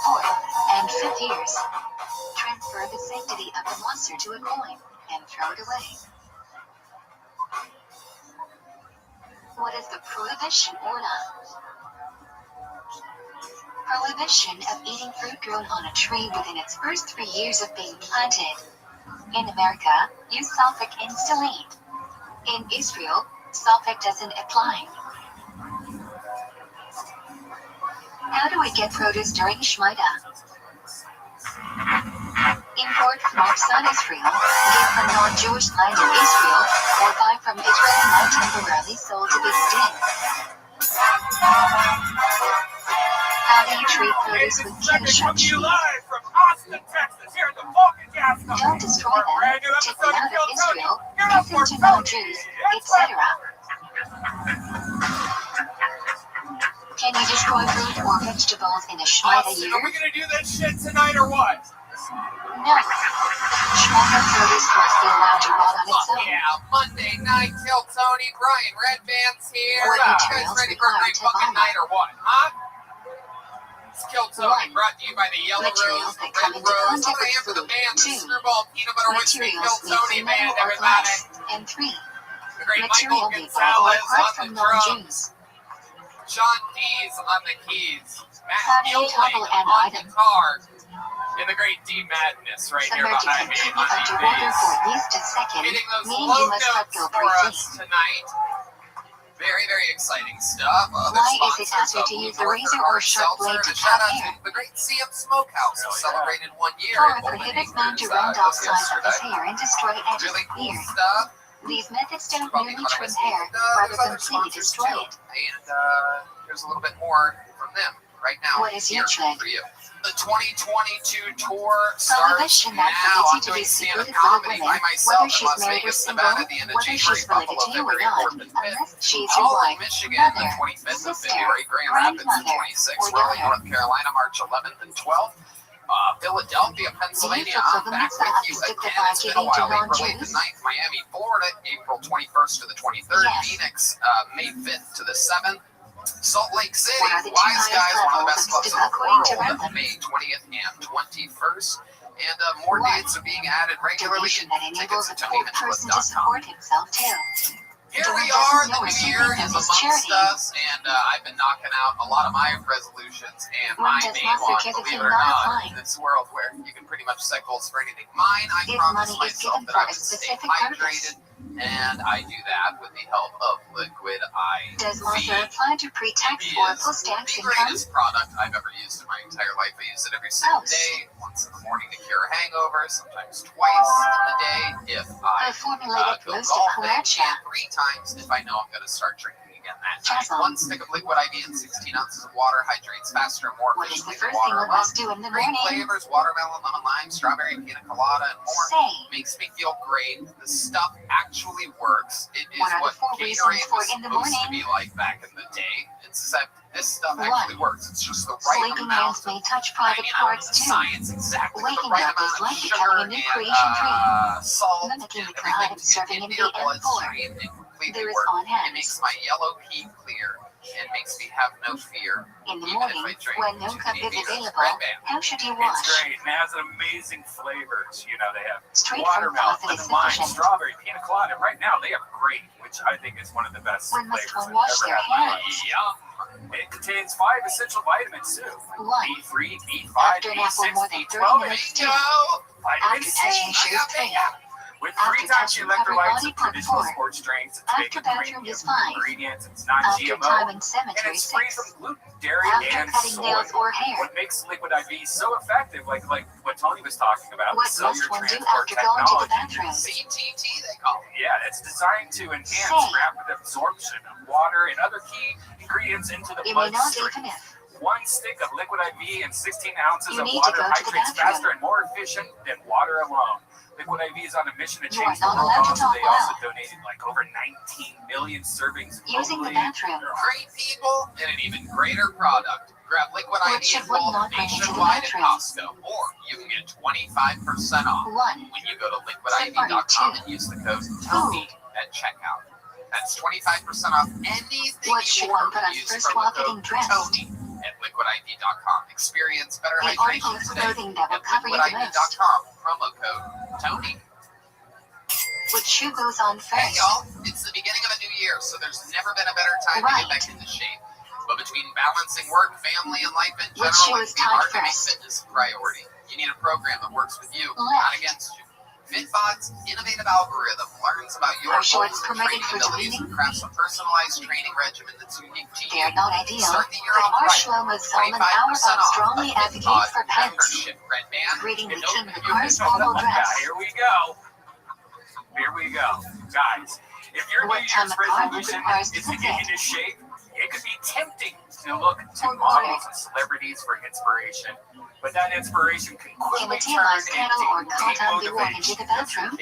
Speaker 2: 4th, and 5th years. Transfer the sanctity of the monster to a coin, and throw it away. What is the prohibition or not? Prohibition of eating fruit grown on a tree within its first 3 years of being planted. In America, use sulfuric and stellene. In Israel, sulfuric doesn't apply. How do we get produce during Shemitah? Import from outside Israel, get from non-Jewish land in Israel, or buy from Israeli land temporarily sold to be steamed. How do you treat produce with
Speaker 7: Second
Speaker 2: Kiddush
Speaker 7: coming to you
Speaker 2: cheese?
Speaker 7: live from Austin. Austin, Texas, here at the fucking gas
Speaker 2: Don't
Speaker 7: company.
Speaker 2: destroy
Speaker 7: For a
Speaker 2: them,
Speaker 7: brand new
Speaker 2: take them
Speaker 7: episode of
Speaker 2: out
Speaker 7: Kill
Speaker 2: of
Speaker 7: Tony.
Speaker 2: Israel,
Speaker 7: Get up
Speaker 2: give
Speaker 7: for
Speaker 2: them to
Speaker 7: Tony.
Speaker 2: non-Jews,
Speaker 7: It's
Speaker 2: etc. Can you destroy fruit or vegetables in a Shmita
Speaker 7: Austin,
Speaker 2: year?
Speaker 7: are we gonna do that shit tonight or what?
Speaker 2: No. Shmita produce must be allowed to rot on its
Speaker 3: Fuck
Speaker 2: own.
Speaker 3: yeah, Monday night, Kill Tony, Brian Redband's here.
Speaker 2: What
Speaker 3: You guys
Speaker 2: materials
Speaker 3: ready for a great
Speaker 2: required to
Speaker 3: fucking
Speaker 2: buy
Speaker 3: night or what, huh? It's Kill Tony,
Speaker 2: One.
Speaker 3: brought to you by the Yellow
Speaker 2: Materials
Speaker 3: Rose, the
Speaker 2: that come
Speaker 3: Red
Speaker 2: into
Speaker 3: Rose.
Speaker 2: contact
Speaker 3: I'm gonna
Speaker 2: with
Speaker 3: hand for the
Speaker 2: food.
Speaker 3: band, the
Speaker 2: Two.
Speaker 3: Screwball Peanut Butter Whiskey
Speaker 2: Materials
Speaker 3: Kill
Speaker 2: need
Speaker 3: Tony
Speaker 2: free
Speaker 3: band,
Speaker 2: metal or
Speaker 3: everybody.
Speaker 2: glass. And 3.
Speaker 3: The great
Speaker 2: Material
Speaker 3: Michael
Speaker 2: made by or
Speaker 3: Gonzalez
Speaker 2: apart
Speaker 3: on
Speaker 2: from
Speaker 3: the drums.
Speaker 2: non-Jews.
Speaker 3: John Dees on the keys. Matt
Speaker 2: How do you
Speaker 3: Muehley
Speaker 2: toggle an
Speaker 3: on
Speaker 2: item?
Speaker 3: guitar. And the great D Madness right here
Speaker 2: Submerge
Speaker 3: behind me
Speaker 2: completely
Speaker 3: on the
Speaker 2: underwater
Speaker 3: bass.
Speaker 2: for at least a second,
Speaker 3: Hitting those
Speaker 2: meaning
Speaker 3: low
Speaker 2: you must let
Speaker 3: notes
Speaker 2: go
Speaker 3: for
Speaker 2: briefly.
Speaker 3: us tonight. Very, very exciting stuff.
Speaker 2: Why is it faster to use a razor or sharp blade to
Speaker 3: And a shout
Speaker 2: cut
Speaker 3: out
Speaker 2: hair?
Speaker 3: to the great CM Smokehouse, who celebrated 1 year.
Speaker 2: Torah
Speaker 3: at Open
Speaker 2: prohibits man to
Speaker 3: Acres,
Speaker 2: round off
Speaker 3: just
Speaker 2: sides of his
Speaker 3: yesterday.
Speaker 2: hair and destroy edges
Speaker 3: Really
Speaker 2: of
Speaker 3: cool
Speaker 2: beard.
Speaker 3: stuff.
Speaker 2: These methods don't
Speaker 3: Probably
Speaker 2: merely
Speaker 3: Hunter
Speaker 2: trim
Speaker 3: Whiskey.
Speaker 2: hair,
Speaker 3: And,
Speaker 2: rather
Speaker 3: there's other
Speaker 2: completely
Speaker 3: sponsors
Speaker 2: destroy
Speaker 3: too.
Speaker 2: it.
Speaker 3: And here's a little bit more from them right now.
Speaker 2: What is your
Speaker 3: here
Speaker 2: trend?
Speaker 3: for you? The 2022 tour starts
Speaker 2: Prohibition
Speaker 3: now.
Speaker 2: that forbids
Speaker 3: I'm
Speaker 2: you to be
Speaker 3: doing stand-up
Speaker 2: secretive with a
Speaker 3: comedy
Speaker 2: woman,
Speaker 3: by myself
Speaker 2: whether
Speaker 3: in
Speaker 2: she's
Speaker 3: Las
Speaker 2: married or
Speaker 3: Vegas,
Speaker 2: single,
Speaker 3: Nevada, at the end of
Speaker 2: whether
Speaker 3: January,
Speaker 2: she's related
Speaker 3: Buffalo,
Speaker 2: to you or
Speaker 3: February
Speaker 2: not,
Speaker 3: 4th and 5th.
Speaker 2: unless she's your
Speaker 3: All
Speaker 2: wife,
Speaker 3: in Michigan, the
Speaker 2: mother,
Speaker 3: 25th of
Speaker 2: sister,
Speaker 3: February, Grand Rapids, the
Speaker 2: grandmother,
Speaker 3: 26th,
Speaker 2: or
Speaker 3: Raleigh,
Speaker 2: daughter.
Speaker 3: North Carolina, March 11th and 12th. Philadelphia, Pennsylvania, I'm back with you again. It's been a while. April 8th and 9th, Miami, Florida, April 21st to the 23rd,
Speaker 2: Yes.
Speaker 3: Phoenix, May 5th to the 7th. Salt Lake City,
Speaker 2: What are the two
Speaker 3: Wise
Speaker 2: highest
Speaker 3: Guys, one of the
Speaker 2: levels
Speaker 3: best
Speaker 2: of
Speaker 3: clubs in the
Speaker 2: according to
Speaker 3: world,
Speaker 2: Random?
Speaker 3: May 20th and 21st. And more
Speaker 2: One.
Speaker 3: dates are being added regularly.
Speaker 2: Donation that
Speaker 3: Tickets
Speaker 2: enables
Speaker 3: at
Speaker 2: a poor person to
Speaker 3: TonyMitchell.com.
Speaker 2: support himself too.
Speaker 3: Here we
Speaker 2: Donate
Speaker 3: are,
Speaker 2: doesn't
Speaker 3: the
Speaker 2: know
Speaker 3: new
Speaker 2: receiving
Speaker 3: year
Speaker 2: them
Speaker 3: is
Speaker 2: is
Speaker 3: amongst
Speaker 2: charity.
Speaker 3: us, and I've been knocking out a lot of my resolutions, and
Speaker 2: When
Speaker 3: my
Speaker 2: does
Speaker 3: main
Speaker 2: Master
Speaker 3: one,
Speaker 2: Joseph
Speaker 3: believe it
Speaker 2: not
Speaker 3: or not,
Speaker 2: apply?
Speaker 3: in this world where you can pretty much set goals for anything. Mine, I
Speaker 2: If
Speaker 3: promised
Speaker 2: money is
Speaker 3: myself
Speaker 2: given
Speaker 3: that
Speaker 2: for
Speaker 3: I
Speaker 2: a
Speaker 3: would stay
Speaker 2: specific
Speaker 3: hydrated, and I do that with the help of Liquid IV.
Speaker 2: Does Master apply to pre-tax
Speaker 3: It
Speaker 2: or
Speaker 3: is
Speaker 2: post-tax
Speaker 3: the
Speaker 2: income?
Speaker 3: greatest product I've ever used in my entire life. I use it every single
Speaker 2: Oh.
Speaker 3: day, once in the morning to cure a hangover, sometimes twice in the day if I
Speaker 2: A formulated
Speaker 3: go
Speaker 2: roast of
Speaker 3: golfing,
Speaker 2: Kalacha.
Speaker 3: and 3 times if I know I'm going to start drinking again that night.
Speaker 2: Jazzle.
Speaker 3: 1 stick of Liquid IV and 16 ounces of water hydrates faster and more
Speaker 2: What is the
Speaker 3: efficiently
Speaker 2: first
Speaker 3: than
Speaker 2: thing
Speaker 3: water
Speaker 2: one
Speaker 3: alone.
Speaker 2: must do in the
Speaker 3: Great
Speaker 2: morning?
Speaker 3: flavors, watermelon, lemon, lime, strawberry, pina colada, and more.
Speaker 2: Say.
Speaker 3: Makes me feel great. The stuff actually works. It is
Speaker 2: What are the
Speaker 3: what
Speaker 2: 4 reasons
Speaker 3: Gatorade
Speaker 2: for
Speaker 3: was
Speaker 2: in the
Speaker 3: supposed to
Speaker 2: morning?
Speaker 3: be like back in the day. Except this stuff
Speaker 2: One.
Speaker 3: actually works. It's just the right
Speaker 2: Sleeping
Speaker 3: amount
Speaker 2: hands may touch private
Speaker 3: I
Speaker 2: parts
Speaker 3: mean,
Speaker 2: too.
Speaker 3: science exactly
Speaker 2: Waking
Speaker 3: the right
Speaker 2: up
Speaker 3: amount
Speaker 2: is
Speaker 3: of
Speaker 2: like
Speaker 3: sugar
Speaker 2: becoming a new
Speaker 3: and
Speaker 2: creation tree.
Speaker 3: salt
Speaker 2: Mimicking
Speaker 3: and
Speaker 2: the
Speaker 3: everything
Speaker 2: cloud
Speaker 3: to
Speaker 2: serving
Speaker 3: get
Speaker 2: in
Speaker 3: into your
Speaker 2: the M4.
Speaker 3: bloodstream and completely
Speaker 2: There is
Speaker 3: work.
Speaker 2: on
Speaker 3: It
Speaker 2: hands.
Speaker 3: makes my yellow pee clear and makes me have no fear.
Speaker 2: In the
Speaker 3: even if
Speaker 2: morning,
Speaker 3: I drink
Speaker 2: when no
Speaker 3: too
Speaker 2: cup
Speaker 3: many
Speaker 2: is
Speaker 3: beers.
Speaker 2: available,
Speaker 3: Red Band.
Speaker 2: how should you
Speaker 5: It's
Speaker 2: wash?
Speaker 5: great and it has amazing flavors. You know, they have
Speaker 2: Straight from
Speaker 5: watermelon,
Speaker 2: faucet is
Speaker 5: lemon, lime,
Speaker 2: sufficient.
Speaker 5: strawberry, pina colada. Right now, they have grape, which I think is one of the best
Speaker 2: When must
Speaker 5: flavors
Speaker 2: one
Speaker 5: I've
Speaker 2: wash
Speaker 5: ever
Speaker 2: their
Speaker 5: had in my life.
Speaker 2: hands?
Speaker 3: Yum.
Speaker 5: It contains 5 essential vitamins too.
Speaker 2: One.
Speaker 5: B3, B5,
Speaker 2: After an apple
Speaker 5: B6,
Speaker 2: more than 30
Speaker 5: B12,
Speaker 2: minutes
Speaker 3: Bingo!
Speaker 5: vitamin
Speaker 2: After
Speaker 5: C.
Speaker 2: touching shoes 3.
Speaker 5: With
Speaker 2: After
Speaker 5: 3 times the
Speaker 2: touching every
Speaker 5: electrolytes
Speaker 2: body
Speaker 5: of
Speaker 2: part
Speaker 5: traditional
Speaker 2: 4.
Speaker 5: sports drinks, it's
Speaker 2: After
Speaker 5: vegan
Speaker 2: bathroom
Speaker 5: premium
Speaker 2: is 5.
Speaker 5: ingredients, it's
Speaker 2: After
Speaker 5: non-GMO,
Speaker 2: time in
Speaker 5: and
Speaker 2: cemetery
Speaker 5: it's free
Speaker 2: 6.
Speaker 5: from gluten, dairy,
Speaker 2: After
Speaker 5: and
Speaker 2: cutting
Speaker 5: soy.
Speaker 2: nails or hair.
Speaker 5: What makes Liquid IV so effective, like what Tony was talking about,
Speaker 2: What
Speaker 5: the cellular
Speaker 2: must one do
Speaker 5: transport
Speaker 2: after going to the
Speaker 5: technology.
Speaker 2: bathroom?
Speaker 3: CTT, they call it.
Speaker 5: Yeah, it's designed to enhance
Speaker 2: Say.
Speaker 5: rapid absorption of water and other key ingredients into the
Speaker 2: You may not
Speaker 5: bloodstream.
Speaker 2: even if.
Speaker 5: 1 stick of Liquid IV and 16 ounces
Speaker 2: You
Speaker 5: of
Speaker 2: need to
Speaker 5: water
Speaker 2: go to the
Speaker 5: hydrates
Speaker 2: bathroom.
Speaker 5: faster and more efficient than water alone. Liquid IV is on a mission to
Speaker 2: You are
Speaker 5: change the
Speaker 2: not
Speaker 5: world.
Speaker 2: allowed to
Speaker 5: Also,
Speaker 2: talk
Speaker 5: they also
Speaker 2: loud.
Speaker 5: donated like over 19 million servings
Speaker 2: Using the
Speaker 5: globally.
Speaker 2: bathroom.
Speaker 3: Great people and an even greater product. Grab Liquid
Speaker 2: What
Speaker 3: IV
Speaker 2: should
Speaker 3: in
Speaker 2: one
Speaker 3: bulk
Speaker 2: not bring into the
Speaker 3: nationwide at
Speaker 2: bathroom?
Speaker 3: Costco, or you can get 25% off
Speaker 2: 1.
Speaker 3: when you go to liquidiv.com and use the code TONY at checkout. That's 25% off anything
Speaker 2: What
Speaker 3: you
Speaker 2: should
Speaker 3: order.
Speaker 2: one put on
Speaker 3: Use
Speaker 2: first
Speaker 3: promo
Speaker 2: while
Speaker 3: code
Speaker 2: getting dressed?
Speaker 3: TONY at liquidiv.com. Experience better
Speaker 2: The article
Speaker 3: hydration
Speaker 2: of
Speaker 3: today
Speaker 2: clothing that will
Speaker 3: at
Speaker 2: cover you the most.
Speaker 3: liquidiv.com. Promo code TONY.
Speaker 2: Which shoe goes on
Speaker 3: Hey
Speaker 2: first?
Speaker 3: y'all, it's the beginning of a new year, so there's never been a better time to
Speaker 2: Right.
Speaker 3: get back into shape. But between balancing work, family, and life in
Speaker 2: Which
Speaker 3: general,
Speaker 2: shoe
Speaker 3: it
Speaker 2: is
Speaker 3: can be
Speaker 2: tied
Speaker 3: hard to make
Speaker 2: first?
Speaker 3: fitness a priority. You need a program that works with you, not
Speaker 2: Left.
Speaker 3: against you. Fitbod's innovative algorithm learns about your
Speaker 2: Are shorts
Speaker 3: goals and
Speaker 2: permitted
Speaker 3: training
Speaker 2: for
Speaker 3: abilities
Speaker 2: deleting?
Speaker 3: and crafts a personalized training regimen that's unique to
Speaker 2: They are
Speaker 3: you.
Speaker 2: not ideal,
Speaker 3: Start the year
Speaker 2: but
Speaker 3: off
Speaker 2: our
Speaker 3: right.
Speaker 2: Shlomo Zalman
Speaker 3: 25%
Speaker 2: Auerbach
Speaker 3: off
Speaker 2: strongly
Speaker 3: a
Speaker 2: advocates
Speaker 3: Fitbod
Speaker 2: for pants.
Speaker 3: membership, Red Band.
Speaker 2: Reading the
Speaker 3: And
Speaker 2: king
Speaker 3: don't
Speaker 2: of
Speaker 3: you
Speaker 2: cars
Speaker 3: forget
Speaker 2: formal
Speaker 5: Yeah,
Speaker 2: dress.
Speaker 5: here we go. Here we go. Guys, if your
Speaker 2: What
Speaker 5: New
Speaker 2: time
Speaker 5: Year's
Speaker 2: of car book
Speaker 5: resolution
Speaker 2: requires
Speaker 5: is to
Speaker 2: to
Speaker 5: get
Speaker 2: fit?
Speaker 5: into shape, it could be tempting to look to models and celebrities for inspiration, but that inspiration can quickly turn into demotivation.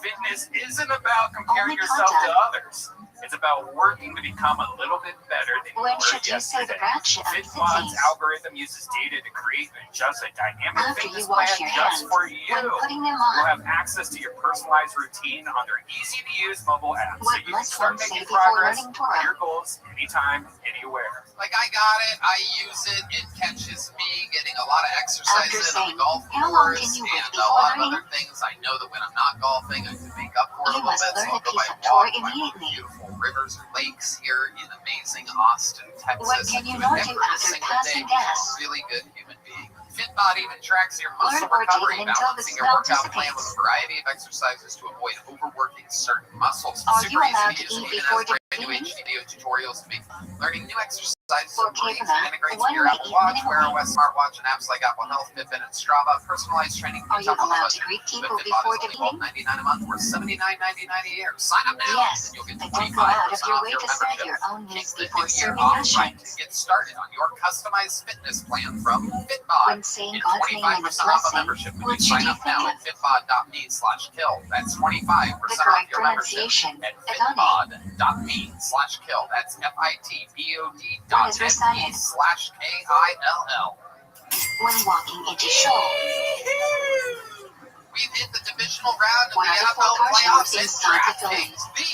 Speaker 5: Fitness isn't about comparing yourself to others. It's about working to become a little bit better than you were yesterday. Fitbod's algorithm uses data to create and adjust a dynamic fitness plan just for you. You'll have access to your personalized routine on their easy-to-use mobile app, so you can start making progress on your goals anytime, anywhere.
Speaker 3: Like, I got it, I use it, it catches me getting a lot of exercise in on the golf course, and a lot of other things. I know that when I'm not golfing, I can make up for it a little bit, so I'll go by walk by beautiful rivers and lakes here in amazing Austin, Texas. Every single day, you're a really good human being. Fitbod even tracks your muscle recovery, balancing your workout plan with a variety of exercises to avoid overworking certain muscles. Super easy to use, even has brand new HD video tutorials to make learning new exercises so breeze. Integrates with your Apple Watch, Wear OS smartwatch, and apps like Apple Health, Fitbit, and Strava. Personalized training
Speaker 2: Are you allowed to greet people before the meeting?
Speaker 3: $12.99 a month or $79.99 a year. Sign up now,
Speaker 2: Yes,
Speaker 3: and you'll get
Speaker 2: but don't go out of
Speaker 3: 25%
Speaker 2: your
Speaker 3: off
Speaker 2: way
Speaker 3: your
Speaker 2: to set
Speaker 3: membership.
Speaker 2: your own needs
Speaker 3: Kick the
Speaker 2: before
Speaker 3: new year
Speaker 2: serving
Speaker 3: off right.
Speaker 2: rations.
Speaker 3: Get started on your customized fitness plan from Fitbod.
Speaker 2: When saying
Speaker 3: Get
Speaker 2: God's name in a
Speaker 3: 25% off a
Speaker 2: blessing,
Speaker 3: membership when
Speaker 2: what
Speaker 3: you
Speaker 2: should
Speaker 3: sign
Speaker 2: you
Speaker 3: up now
Speaker 2: think
Speaker 3: at
Speaker 2: of?
Speaker 3: fitbod.me/kill. That's 25%
Speaker 2: The
Speaker 3: off
Speaker 2: correct
Speaker 3: your membership
Speaker 2: pronunciation,
Speaker 3: at
Speaker 2: Agane.
Speaker 3: fitbod.me/kill. That's
Speaker 2: What is recited?
Speaker 3: FITBOD.me/KILL.
Speaker 2: When walking into show.
Speaker 3: We've hit the divisional round of
Speaker 2: What
Speaker 3: the
Speaker 2: are the
Speaker 3: NFL
Speaker 2: four
Speaker 3: playoffs, and
Speaker 2: inside the building?
Speaker 3: DraftKings, the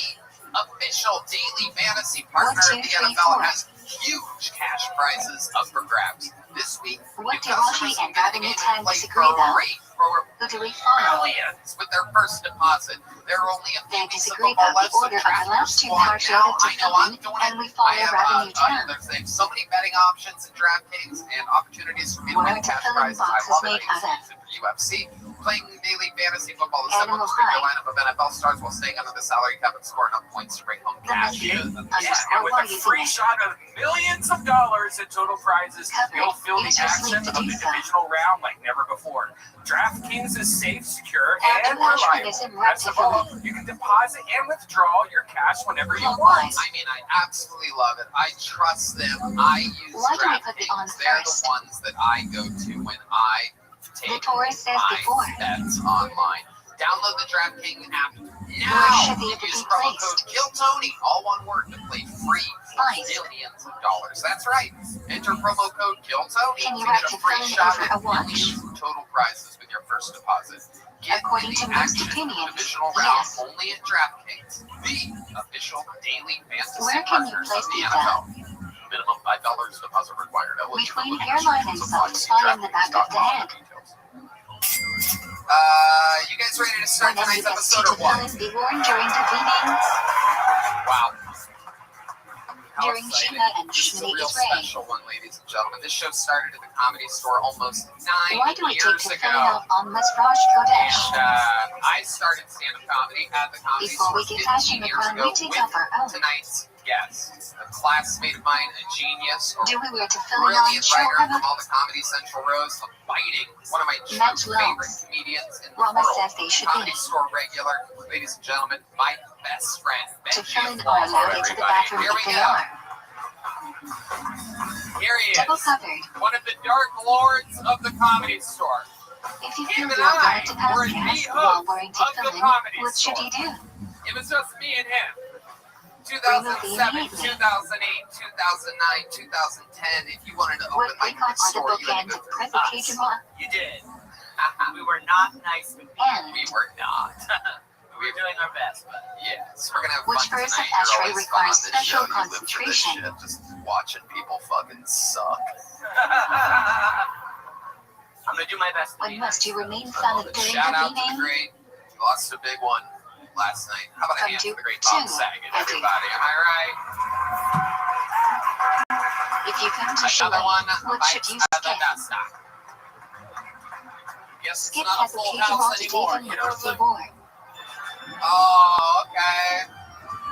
Speaker 3: official daily fantasy partner
Speaker 2: 1, 2,
Speaker 3: of the
Speaker 2: 3,
Speaker 3: NFL,
Speaker 2: 4.
Speaker 3: has huge cash prizes up for grabs. This week,
Speaker 2: What
Speaker 3: new
Speaker 2: do Rashi
Speaker 3: customers
Speaker 2: and
Speaker 3: can get
Speaker 2: Rabbi
Speaker 3: the game
Speaker 2: Rothschild
Speaker 3: and play
Speaker 2: disagree about?
Speaker 3: free for
Speaker 2: Who do we follow?
Speaker 3: millions with their first deposit. There are only a few
Speaker 2: They
Speaker 3: weeks of
Speaker 2: disagree
Speaker 3: football
Speaker 2: about
Speaker 3: left,
Speaker 2: the
Speaker 3: so
Speaker 2: order of
Speaker 3: draft
Speaker 2: the
Speaker 3: your
Speaker 2: last two
Speaker 3: squad
Speaker 2: parts
Speaker 3: now.
Speaker 2: of the
Speaker 3: I know I'm
Speaker 2: tournament,
Speaker 3: doing
Speaker 2: and
Speaker 3: it.
Speaker 2: we follow
Speaker 3: I have
Speaker 2: Rabbi Rothschild.
Speaker 3: there's so many betting options in DraftKings and opportunities for me to
Speaker 2: What
Speaker 3: win
Speaker 2: are
Speaker 3: cash
Speaker 2: the
Speaker 3: prizes. I
Speaker 2: boxes
Speaker 3: love it.
Speaker 2: made
Speaker 3: I used to
Speaker 2: out
Speaker 3: use it for UFC. Playing daily fantasy football is simple.
Speaker 2: Animal
Speaker 3: Just pick your
Speaker 2: high.
Speaker 3: lineup of NFL stars while staying under the salary cap and score enough points to bring home cash.
Speaker 5: Yeah,
Speaker 2: Underscore
Speaker 5: and with
Speaker 2: while
Speaker 5: a
Speaker 2: using
Speaker 5: free
Speaker 2: it.
Speaker 5: shot of millions of dollars in total prizes,
Speaker 2: Covered.
Speaker 5: you'll feel the
Speaker 2: You just
Speaker 5: action
Speaker 2: need
Speaker 5: of
Speaker 2: to
Speaker 5: the
Speaker 2: do so.
Speaker 5: divisional round like never before. DraftKings is safe, secure,
Speaker 2: After
Speaker 5: and
Speaker 2: hash
Speaker 5: reliable.
Speaker 2: is in
Speaker 5: Best of all,
Speaker 2: rectified.
Speaker 5: you can deposit and withdraw your cash whenever you want.
Speaker 2: Clockwise.
Speaker 3: I mean, I absolutely love it. I trust them. I use
Speaker 2: Why do we put the on
Speaker 3: DraftKings. They're
Speaker 2: first?
Speaker 3: the ones that I go to when I
Speaker 2: The
Speaker 3: take
Speaker 2: Taurus says
Speaker 3: my
Speaker 2: before.
Speaker 3: bets online. Download the DraftKings app
Speaker 2: Where
Speaker 3: now.
Speaker 2: should the
Speaker 3: Use
Speaker 2: be
Speaker 3: promo
Speaker 2: placed?
Speaker 3: code KILLTONY, all one word, to play free for
Speaker 2: Nice.
Speaker 3: millions of dollars. That's right. Enter promo code KILLTONY
Speaker 2: Can you
Speaker 3: to get
Speaker 2: write
Speaker 3: a
Speaker 2: to
Speaker 3: free
Speaker 2: fill in
Speaker 3: shot
Speaker 2: over
Speaker 3: at
Speaker 2: a watch?
Speaker 3: millions of total prizes with your first deposit. Get
Speaker 2: According
Speaker 3: in
Speaker 2: to
Speaker 3: the
Speaker 2: most
Speaker 3: action.
Speaker 2: opinions,
Speaker 3: Divisional round
Speaker 2: yes.
Speaker 3: only at DraftKings, the official daily fantasy
Speaker 2: Where can you
Speaker 3: partners
Speaker 2: place
Speaker 3: of the
Speaker 2: these
Speaker 3: NFL. Minimum $5 deposit required.
Speaker 2: Between hairline and soft spot in the back of the head.
Speaker 3: You guys ready to start
Speaker 2: When
Speaker 3: tonight's
Speaker 2: you
Speaker 3: episode
Speaker 2: to
Speaker 3: or what?
Speaker 2: fill in be worn during the meetings.
Speaker 3: Wow. How
Speaker 2: During
Speaker 3: exciting.
Speaker 2: Shima and
Speaker 3: This is a
Speaker 2: Shmini
Speaker 3: real
Speaker 2: Israel.
Speaker 3: special one, ladies and gentlemen. This show started at the Comedy Store almost 9
Speaker 2: Why do we take
Speaker 3: years
Speaker 2: to
Speaker 3: ago.
Speaker 2: filling out on Let's Rosh Kodesh?
Speaker 3: And I started stand-up comedy at the Comedy
Speaker 2: Before
Speaker 3: Store
Speaker 2: we get
Speaker 3: 15
Speaker 2: passionate
Speaker 3: years
Speaker 2: on,
Speaker 3: ago
Speaker 2: we take
Speaker 3: with
Speaker 2: up our own.
Speaker 3: tonight's guest, a classmate of mine, a genius, a
Speaker 2: Do we wear to fill in on
Speaker 3: brilliant
Speaker 2: show
Speaker 3: writer from
Speaker 2: Rabbi?
Speaker 3: all the Comedy Central rows, a biting, one of my true
Speaker 2: Match
Speaker 3: favorite
Speaker 2: loans.
Speaker 3: comedians in the
Speaker 2: Rama
Speaker 3: world.
Speaker 2: says they should
Speaker 3: Comedy
Speaker 2: be.
Speaker 3: Store regular, ladies and gentlemen, my best friend,
Speaker 2: To
Speaker 3: Benji
Speaker 2: fill in
Speaker 3: Applause,
Speaker 2: are allowed into the bathroom
Speaker 3: Here
Speaker 2: if
Speaker 3: we
Speaker 2: they
Speaker 3: go.
Speaker 2: are.
Speaker 3: Here he
Speaker 2: Double
Speaker 3: is,
Speaker 2: covered.
Speaker 3: one of the dark lords of the Comedy Store.
Speaker 2: If you
Speaker 3: Him
Speaker 2: feel
Speaker 3: and
Speaker 2: you're
Speaker 3: I
Speaker 2: going to
Speaker 3: were
Speaker 2: pass
Speaker 3: the
Speaker 2: gas while
Speaker 3: hosts
Speaker 2: wearing to
Speaker 3: of
Speaker 2: fill
Speaker 3: the
Speaker 2: in,
Speaker 3: Comedy
Speaker 2: what should
Speaker 3: Store.
Speaker 2: you do?
Speaker 3: It was just me and him.
Speaker 2: Remove the
Speaker 3: 2007,
Speaker 2: immediately.
Speaker 3: 2008, 2009, 2010. If you wanted to
Speaker 2: What
Speaker 3: open my
Speaker 2: we got on the
Speaker 3: store, you had
Speaker 2: bookend
Speaker 3: to
Speaker 2: of
Speaker 3: go through
Speaker 2: present
Speaker 3: us.
Speaker 2: page more
Speaker 7: You did. We were not nice with you.
Speaker 2: and
Speaker 3: We were not.
Speaker 7: We were doing our best, but
Speaker 3: Yes, we're gonna have
Speaker 2: Which
Speaker 3: fun
Speaker 2: verse of
Speaker 3: tonight. You're
Speaker 2: Ashrei
Speaker 3: always fun on
Speaker 2: requires
Speaker 3: this
Speaker 2: special
Speaker 3: show. You live for this
Speaker 2: concentration?
Speaker 3: shit, just watching people fucking suck.
Speaker 7: I'm gonna do my best. to
Speaker 2: when
Speaker 7: be
Speaker 2: must
Speaker 7: nice.
Speaker 2: you remain silent during
Speaker 3: Shout
Speaker 2: the
Speaker 3: out to the
Speaker 2: meeting?
Speaker 3: great. We lost a big one last night. How about a
Speaker 2: Come
Speaker 3: hand
Speaker 2: to
Speaker 3: for the great Bob
Speaker 2: two,
Speaker 3: Saget,
Speaker 2: I do.
Speaker 3: everybody? Am I right?
Speaker 2: If you come to
Speaker 3: Another
Speaker 2: Shema,
Speaker 3: one.
Speaker 2: what should you
Speaker 3: bites
Speaker 2: skip?
Speaker 3: the dust. Guess it's
Speaker 2: Skip
Speaker 3: not a
Speaker 2: has
Speaker 3: full
Speaker 2: occasional
Speaker 3: house
Speaker 2: to
Speaker 3: anymore.
Speaker 2: David
Speaker 3: You know what I'm saying?
Speaker 2: Gibor.
Speaker 3: Oh, okay.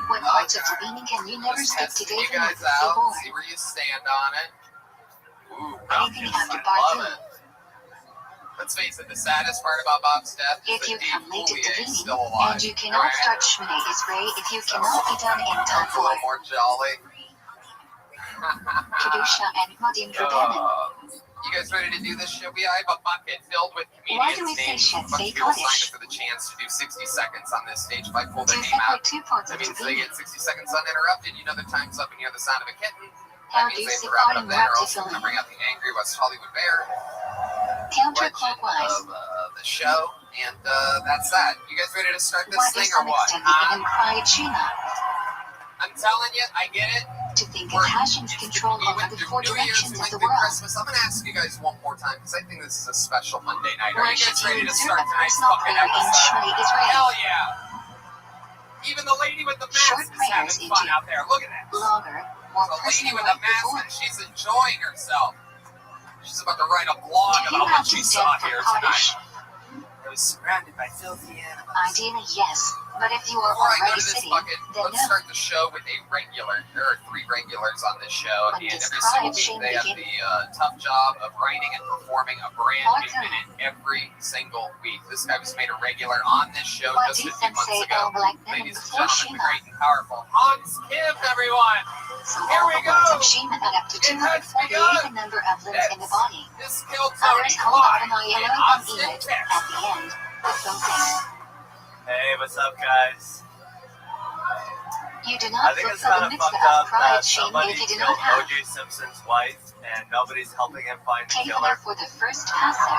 Speaker 2: What parts of the meeting can you never
Speaker 3: Just
Speaker 2: skip to
Speaker 3: testing you
Speaker 2: David
Speaker 3: guys out.
Speaker 2: Gibor?
Speaker 3: See where you stand on it. Ooh,
Speaker 2: Anything after
Speaker 3: I
Speaker 2: bar
Speaker 3: love
Speaker 2: two.
Speaker 3: it. Let's face it, the saddest part about Bob's death is
Speaker 2: If you
Speaker 3: that
Speaker 2: come
Speaker 3: Dave
Speaker 2: late to the
Speaker 3: Coulier is
Speaker 2: meeting
Speaker 3: still alive.
Speaker 2: and you cannot
Speaker 3: Right?
Speaker 2: start Shemini Israel if you cannot be done in time
Speaker 3: That's a
Speaker 2: for
Speaker 3: little more jolly.
Speaker 2: Yusha and Modin for Devin.
Speaker 3: You guys ready to do this shit? I have a bucket filled with
Speaker 2: Why do
Speaker 3: comedians'
Speaker 2: we say
Speaker 3: names.
Speaker 2: shit?
Speaker 3: A bunch
Speaker 2: Say
Speaker 3: of people signed
Speaker 2: Kaddish.
Speaker 3: up for the chance to do 60 seconds on this stage. If I pull their
Speaker 2: Do
Speaker 3: name out,
Speaker 2: separate 2 points
Speaker 3: that
Speaker 2: of
Speaker 3: means they
Speaker 2: B.
Speaker 3: get 60 seconds uninterrupted. You know their time's up and you hear the sound of a kitten.
Speaker 2: How
Speaker 3: That
Speaker 2: do you
Speaker 3: means they have to
Speaker 2: see
Speaker 3: wrap it
Speaker 2: foreign
Speaker 3: up there.
Speaker 2: rap
Speaker 3: Also, gonna bring out the angry West Hollywood Bear. Legend
Speaker 2: counterclockwise?
Speaker 3: of the show. And that's that. You guys ready to start this
Speaker 2: Why do
Speaker 3: thing or
Speaker 2: some
Speaker 3: what?
Speaker 2: extend the cried Shima?
Speaker 3: I'm telling you, I get it.
Speaker 2: To think of Hashim's control
Speaker 3: We
Speaker 2: over
Speaker 3: went
Speaker 2: the
Speaker 3: through
Speaker 2: 4
Speaker 3: New Year's,
Speaker 2: dimensions
Speaker 3: we
Speaker 2: of
Speaker 3: went
Speaker 2: the
Speaker 3: through
Speaker 2: world.
Speaker 3: Christmas. I'm gonna ask you guys one more time because I think this is a special Monday night. Are
Speaker 2: Why
Speaker 3: you
Speaker 2: should
Speaker 3: guys
Speaker 2: you
Speaker 3: ready to
Speaker 2: insert
Speaker 3: start
Speaker 2: a
Speaker 3: tonight's
Speaker 2: personal
Speaker 3: fucking
Speaker 2: prayer in
Speaker 3: episode?
Speaker 2: Shmei Israel?
Speaker 3: Hell yeah! Even the lady with the
Speaker 2: Short
Speaker 3: mask is
Speaker 2: prayers
Speaker 3: having fun
Speaker 2: into
Speaker 3: out there. Look at that.
Speaker 2: Longer, more
Speaker 3: The lady
Speaker 2: personal
Speaker 3: with the
Speaker 2: like
Speaker 3: mask
Speaker 2: before.
Speaker 3: and she's enjoying herself. She's about to write a blog
Speaker 2: Do you
Speaker 3: about
Speaker 2: have
Speaker 3: what
Speaker 2: to
Speaker 3: she saw
Speaker 2: stand for
Speaker 3: here
Speaker 2: Kaddish?
Speaker 3: tonight. I was surrounded by filthy animals.
Speaker 2: Ideally, yes. But if you are
Speaker 3: Before I go
Speaker 2: already
Speaker 3: to this
Speaker 2: sitting,
Speaker 3: bucket,
Speaker 2: then
Speaker 3: let's
Speaker 2: no.
Speaker 3: start the show with a regular. There are 3 regulars on this show,
Speaker 2: When
Speaker 3: and every
Speaker 2: described,
Speaker 3: single week
Speaker 2: Shane
Speaker 3: they have
Speaker 2: became-
Speaker 3: the tough job of writing and performing a brand new
Speaker 2: Welcome.
Speaker 3: minute every single week. This guy was made a regular on this show
Speaker 2: Why
Speaker 3: just
Speaker 2: do
Speaker 3: a few
Speaker 2: some
Speaker 3: months
Speaker 2: say
Speaker 3: ago.
Speaker 2: all black men
Speaker 3: Ladies and
Speaker 2: before
Speaker 3: gentlemen, the
Speaker 2: Shima?
Speaker 3: great and powerful Hans Kim, everyone!
Speaker 2: So
Speaker 3: Here
Speaker 2: all
Speaker 3: we
Speaker 2: the words
Speaker 3: go.
Speaker 2: of Shima add up to
Speaker 3: It has
Speaker 2: 248,
Speaker 3: begun.
Speaker 2: the number of limbs in the body.
Speaker 3: This killed Tony
Speaker 2: Others hold up
Speaker 3: Clark
Speaker 2: an
Speaker 3: in
Speaker 2: ILO on
Speaker 3: Austin,
Speaker 2: Enid at
Speaker 3: Texas.
Speaker 2: the end with something.
Speaker 6: Hey, what's up, guys?
Speaker 2: You do
Speaker 6: I
Speaker 2: not
Speaker 6: think it's
Speaker 2: fulfill
Speaker 6: kind
Speaker 2: the
Speaker 6: of
Speaker 2: mitzvah
Speaker 6: fucked
Speaker 2: of
Speaker 6: up
Speaker 2: pride,
Speaker 6: that
Speaker 2: Shane,
Speaker 6: somebody
Speaker 2: if you do
Speaker 6: killed
Speaker 2: not have.
Speaker 6: O.J. Simpson's wife and nobody's helping him find the
Speaker 2: Take
Speaker 6: killer.
Speaker 2: her for the first passer.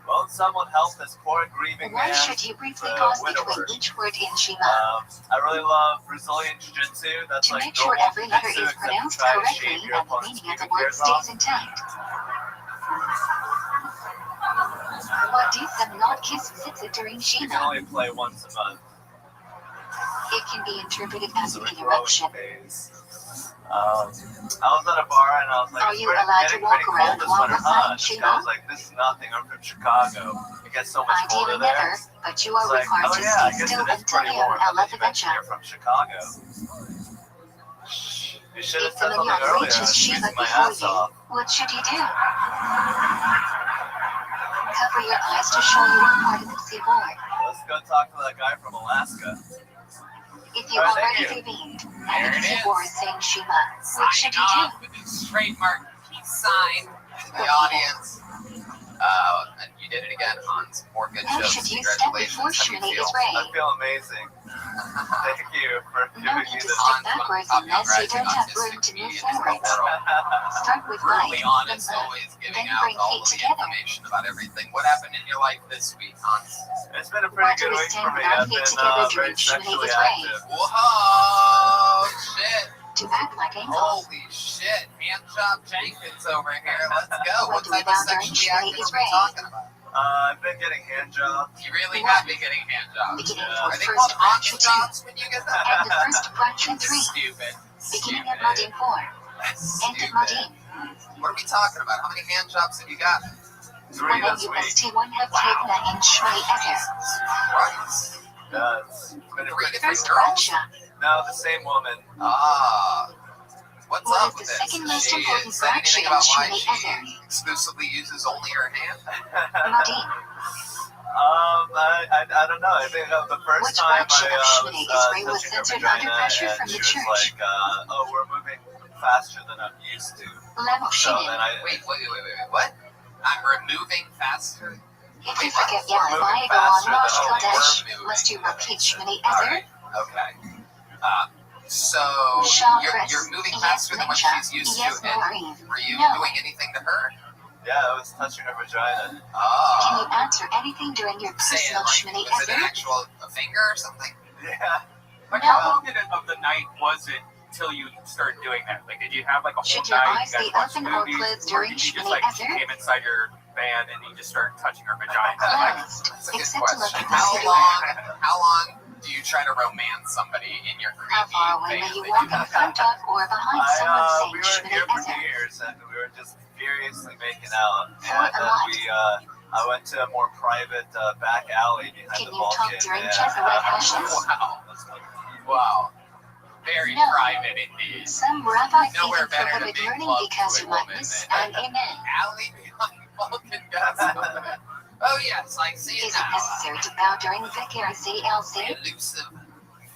Speaker 6: Won't someone help this poor grieving
Speaker 2: Why
Speaker 6: man?
Speaker 2: should you briefly
Speaker 6: the
Speaker 2: pause
Speaker 6: widower.
Speaker 2: between each word in Shima?
Speaker 6: I really love Brazilian Jiu-Jitsu. That's
Speaker 2: To
Speaker 6: like
Speaker 2: make sure
Speaker 6: normal
Speaker 2: every letter
Speaker 6: jiu-jitsu,
Speaker 2: is
Speaker 6: except you
Speaker 2: pronounced
Speaker 6: try to
Speaker 2: correctly
Speaker 6: shave your
Speaker 2: and the
Speaker 6: opponent's
Speaker 2: meaning of the
Speaker 6: pubic
Speaker 2: word
Speaker 6: hairs off.
Speaker 2: stays intact. Why do some not kiss Sitsa during
Speaker 6: You
Speaker 2: Shima?
Speaker 6: can only play once a month.
Speaker 2: It can be interpreted as
Speaker 6: So
Speaker 2: an
Speaker 6: the growing
Speaker 2: interruption.
Speaker 6: phase. I was at a bar and I was like,
Speaker 2: Are
Speaker 6: it's
Speaker 2: you
Speaker 6: pretty,
Speaker 2: allowed to
Speaker 6: getting
Speaker 2: walk
Speaker 6: pretty
Speaker 2: around
Speaker 6: cold this
Speaker 2: while
Speaker 6: winter,
Speaker 2: reciting
Speaker 6: huh? This guy
Speaker 2: Shema?
Speaker 6: was like, this is nothing. I'm from Chicago. It gets so much colder
Speaker 2: Ideally
Speaker 6: there.
Speaker 2: never, but you are
Speaker 6: It's like,
Speaker 2: required
Speaker 6: oh
Speaker 2: to
Speaker 6: yeah, I
Speaker 2: stay
Speaker 6: guess
Speaker 2: still
Speaker 6: it is
Speaker 2: until
Speaker 6: pretty
Speaker 2: you
Speaker 6: warm.
Speaker 2: are
Speaker 6: But you mentioned
Speaker 2: Levigacha.
Speaker 6: you're from Chicago. You should have
Speaker 2: If
Speaker 6: said
Speaker 2: the
Speaker 6: something
Speaker 2: maniac
Speaker 6: earlier. I
Speaker 2: reaches
Speaker 6: was
Speaker 2: Shima
Speaker 6: freezing my
Speaker 2: before
Speaker 6: ass off.
Speaker 2: you, what should you do? Cover your eyes to show you are part of the seaboard.
Speaker 6: Let's go talk to that guy from Alaska.
Speaker 2: If you
Speaker 6: Alright,
Speaker 2: already
Speaker 6: thank you.
Speaker 2: convened,
Speaker 3: There
Speaker 2: and
Speaker 3: it
Speaker 2: the
Speaker 3: is.
Speaker 2: seaboard saying Shima, what should
Speaker 3: Signing
Speaker 2: you do?
Speaker 3: off with his trademark peace sign to the audience. And you did it again, Hans. More good
Speaker 2: How
Speaker 3: jokes.
Speaker 2: should you step before
Speaker 3: Congratulations. How do you
Speaker 2: Shmini
Speaker 3: feel?
Speaker 6: I
Speaker 2: Israel?
Speaker 6: feel amazing. Thank you for
Speaker 2: No
Speaker 6: giving
Speaker 2: need
Speaker 6: me
Speaker 2: to
Speaker 6: this.
Speaker 2: step backwards unless you don't have room to move forward. Start with right,
Speaker 3: Brutally
Speaker 2: then
Speaker 3: honest,
Speaker 2: left,
Speaker 3: always giving
Speaker 2: then you
Speaker 3: out
Speaker 2: bring
Speaker 3: all
Speaker 2: feet
Speaker 3: of the
Speaker 2: together.
Speaker 3: information about everything. What happened in your life this week, Hans?
Speaker 6: It's been a
Speaker 2: Why
Speaker 6: pretty
Speaker 2: do
Speaker 6: good
Speaker 2: we
Speaker 6: week
Speaker 2: stand
Speaker 6: for me.
Speaker 2: with our
Speaker 6: I've
Speaker 2: feet
Speaker 6: been
Speaker 2: together
Speaker 6: very
Speaker 2: during Shmini
Speaker 6: sexually
Speaker 2: Israel?
Speaker 6: active.
Speaker 3: Whoa, shit.
Speaker 2: To act like angels.
Speaker 3: Holy shit. Hand job Jenkins over here. Let's go. What
Speaker 2: What do we
Speaker 3: type of
Speaker 2: bow during
Speaker 3: sexually
Speaker 2: Shmini
Speaker 3: active are we
Speaker 2: Israel?
Speaker 3: talking about?
Speaker 6: I've been getting hand jobs.
Speaker 3: You really have been getting hand jobs.
Speaker 2: Beginning
Speaker 6: Yeah.
Speaker 2: for
Speaker 3: Are they
Speaker 2: first
Speaker 3: called
Speaker 2: branch
Speaker 3: honest
Speaker 2: 2,
Speaker 3: jobs when you get them?
Speaker 2: and the first branch 3.
Speaker 3: Stupid.
Speaker 2: Beginning
Speaker 3: Stupid.
Speaker 2: at Modin 4, and
Speaker 3: Stupid.
Speaker 2: at Modin.
Speaker 3: What are we talking about? How many hand jobs have you got?
Speaker 6: 3
Speaker 2: When
Speaker 6: this
Speaker 2: you
Speaker 6: week.
Speaker 2: must one have taken in Shmini Ezer.
Speaker 3: Christ.
Speaker 6: Yeah, it's been a
Speaker 3: 3
Speaker 6: pretty
Speaker 3: different
Speaker 2: First
Speaker 3: girls?
Speaker 2: branch.
Speaker 6: No, the same woman.
Speaker 3: Ah. What's
Speaker 2: What
Speaker 3: up
Speaker 2: is
Speaker 3: with
Speaker 2: the
Speaker 3: this?
Speaker 2: second
Speaker 3: Did
Speaker 2: most
Speaker 3: she
Speaker 2: important
Speaker 3: say anything
Speaker 2: fraction
Speaker 3: about
Speaker 2: in
Speaker 3: why
Speaker 2: Shmini
Speaker 3: she
Speaker 2: Ezer?
Speaker 3: exclusively uses only her hand?
Speaker 2: Modin.
Speaker 6: I don't know. I think the first
Speaker 2: Which
Speaker 6: time
Speaker 2: fraction of
Speaker 6: I
Speaker 2: Shmini
Speaker 6: was
Speaker 2: Israel was
Speaker 6: touching her
Speaker 2: censored under
Speaker 6: vagina,
Speaker 2: pressure
Speaker 6: and
Speaker 2: from
Speaker 6: she
Speaker 2: the
Speaker 6: was
Speaker 2: church?
Speaker 6: like, "Oh, we're moving faster than I'm used to."
Speaker 2: Level
Speaker 6: So
Speaker 2: Shmini.
Speaker 6: then I
Speaker 3: Wait. What? I'm removing faster?
Speaker 2: If you forget
Speaker 6: We're
Speaker 2: Yahweh
Speaker 6: moving
Speaker 2: go on
Speaker 6: faster than
Speaker 2: Rosh
Speaker 6: we were
Speaker 2: Kodesh,
Speaker 3: moving.
Speaker 2: must you repeat Shmini Ezer?
Speaker 3: Alright, okay. So, you're moving
Speaker 2: Yes,
Speaker 3: faster than what
Speaker 2: Ninja.
Speaker 3: she's used
Speaker 2: Yes,
Speaker 3: to, and
Speaker 2: Maureen.
Speaker 3: were you
Speaker 2: No.
Speaker 3: doing anything to her?
Speaker 6: Yeah, I was touching her vagina.
Speaker 2: Can
Speaker 3: Oh.
Speaker 2: you answer anything during your
Speaker 3: Say it,
Speaker 2: personal
Speaker 3: like,
Speaker 2: Shmini
Speaker 3: was it an
Speaker 2: Ezer?
Speaker 3: actual finger or something?
Speaker 6: Yeah.
Speaker 5: Like,
Speaker 2: No.
Speaker 5: how long of the night was it till you started doing that? Like, did you have like a whole
Speaker 2: Should your
Speaker 5: night?
Speaker 2: eyes
Speaker 5: You guys
Speaker 2: be
Speaker 5: watched
Speaker 2: open or
Speaker 5: movies,
Speaker 2: closed
Speaker 5: or
Speaker 2: during
Speaker 5: did you just
Speaker 2: Shmini
Speaker 5: like
Speaker 2: Ezer?
Speaker 5: came inside your van and you just started touching her vagina?
Speaker 2: Closed,
Speaker 3: That's a good
Speaker 2: except to look
Speaker 3: question.
Speaker 2: at the city.
Speaker 3: How long do you try to romance somebody in your creepy
Speaker 2: How far away
Speaker 3: van
Speaker 2: may you
Speaker 3: that
Speaker 2: walk
Speaker 3: you
Speaker 2: in front of or behind someone
Speaker 6: we
Speaker 2: saying
Speaker 6: were
Speaker 2: Shmini
Speaker 6: here for
Speaker 2: Ezer?
Speaker 6: New Year's and we were just furiously making out.
Speaker 2: For
Speaker 6: And
Speaker 2: a
Speaker 6: then
Speaker 2: lot.
Speaker 6: I went to a more private back alley behind
Speaker 2: Can
Speaker 6: the
Speaker 2: you talk
Speaker 6: Vulcan.
Speaker 2: during
Speaker 6: and,
Speaker 2: Jezebel Hashes?
Speaker 3: Wow. Wow. Very
Speaker 2: No.
Speaker 3: private indeed.
Speaker 2: Some rabbis
Speaker 3: Nowhere
Speaker 2: even
Speaker 3: better to
Speaker 2: prohibit
Speaker 3: make
Speaker 2: learning
Speaker 3: love
Speaker 2: because
Speaker 3: to a
Speaker 2: you might
Speaker 3: woman
Speaker 2: miss
Speaker 3: than
Speaker 2: an amen.
Speaker 3: alley behind Vulcan guns. Oh yes, I see it
Speaker 2: Is it
Speaker 3: now.
Speaker 2: necessary to bow during Vicar CLC?
Speaker 3: Elusive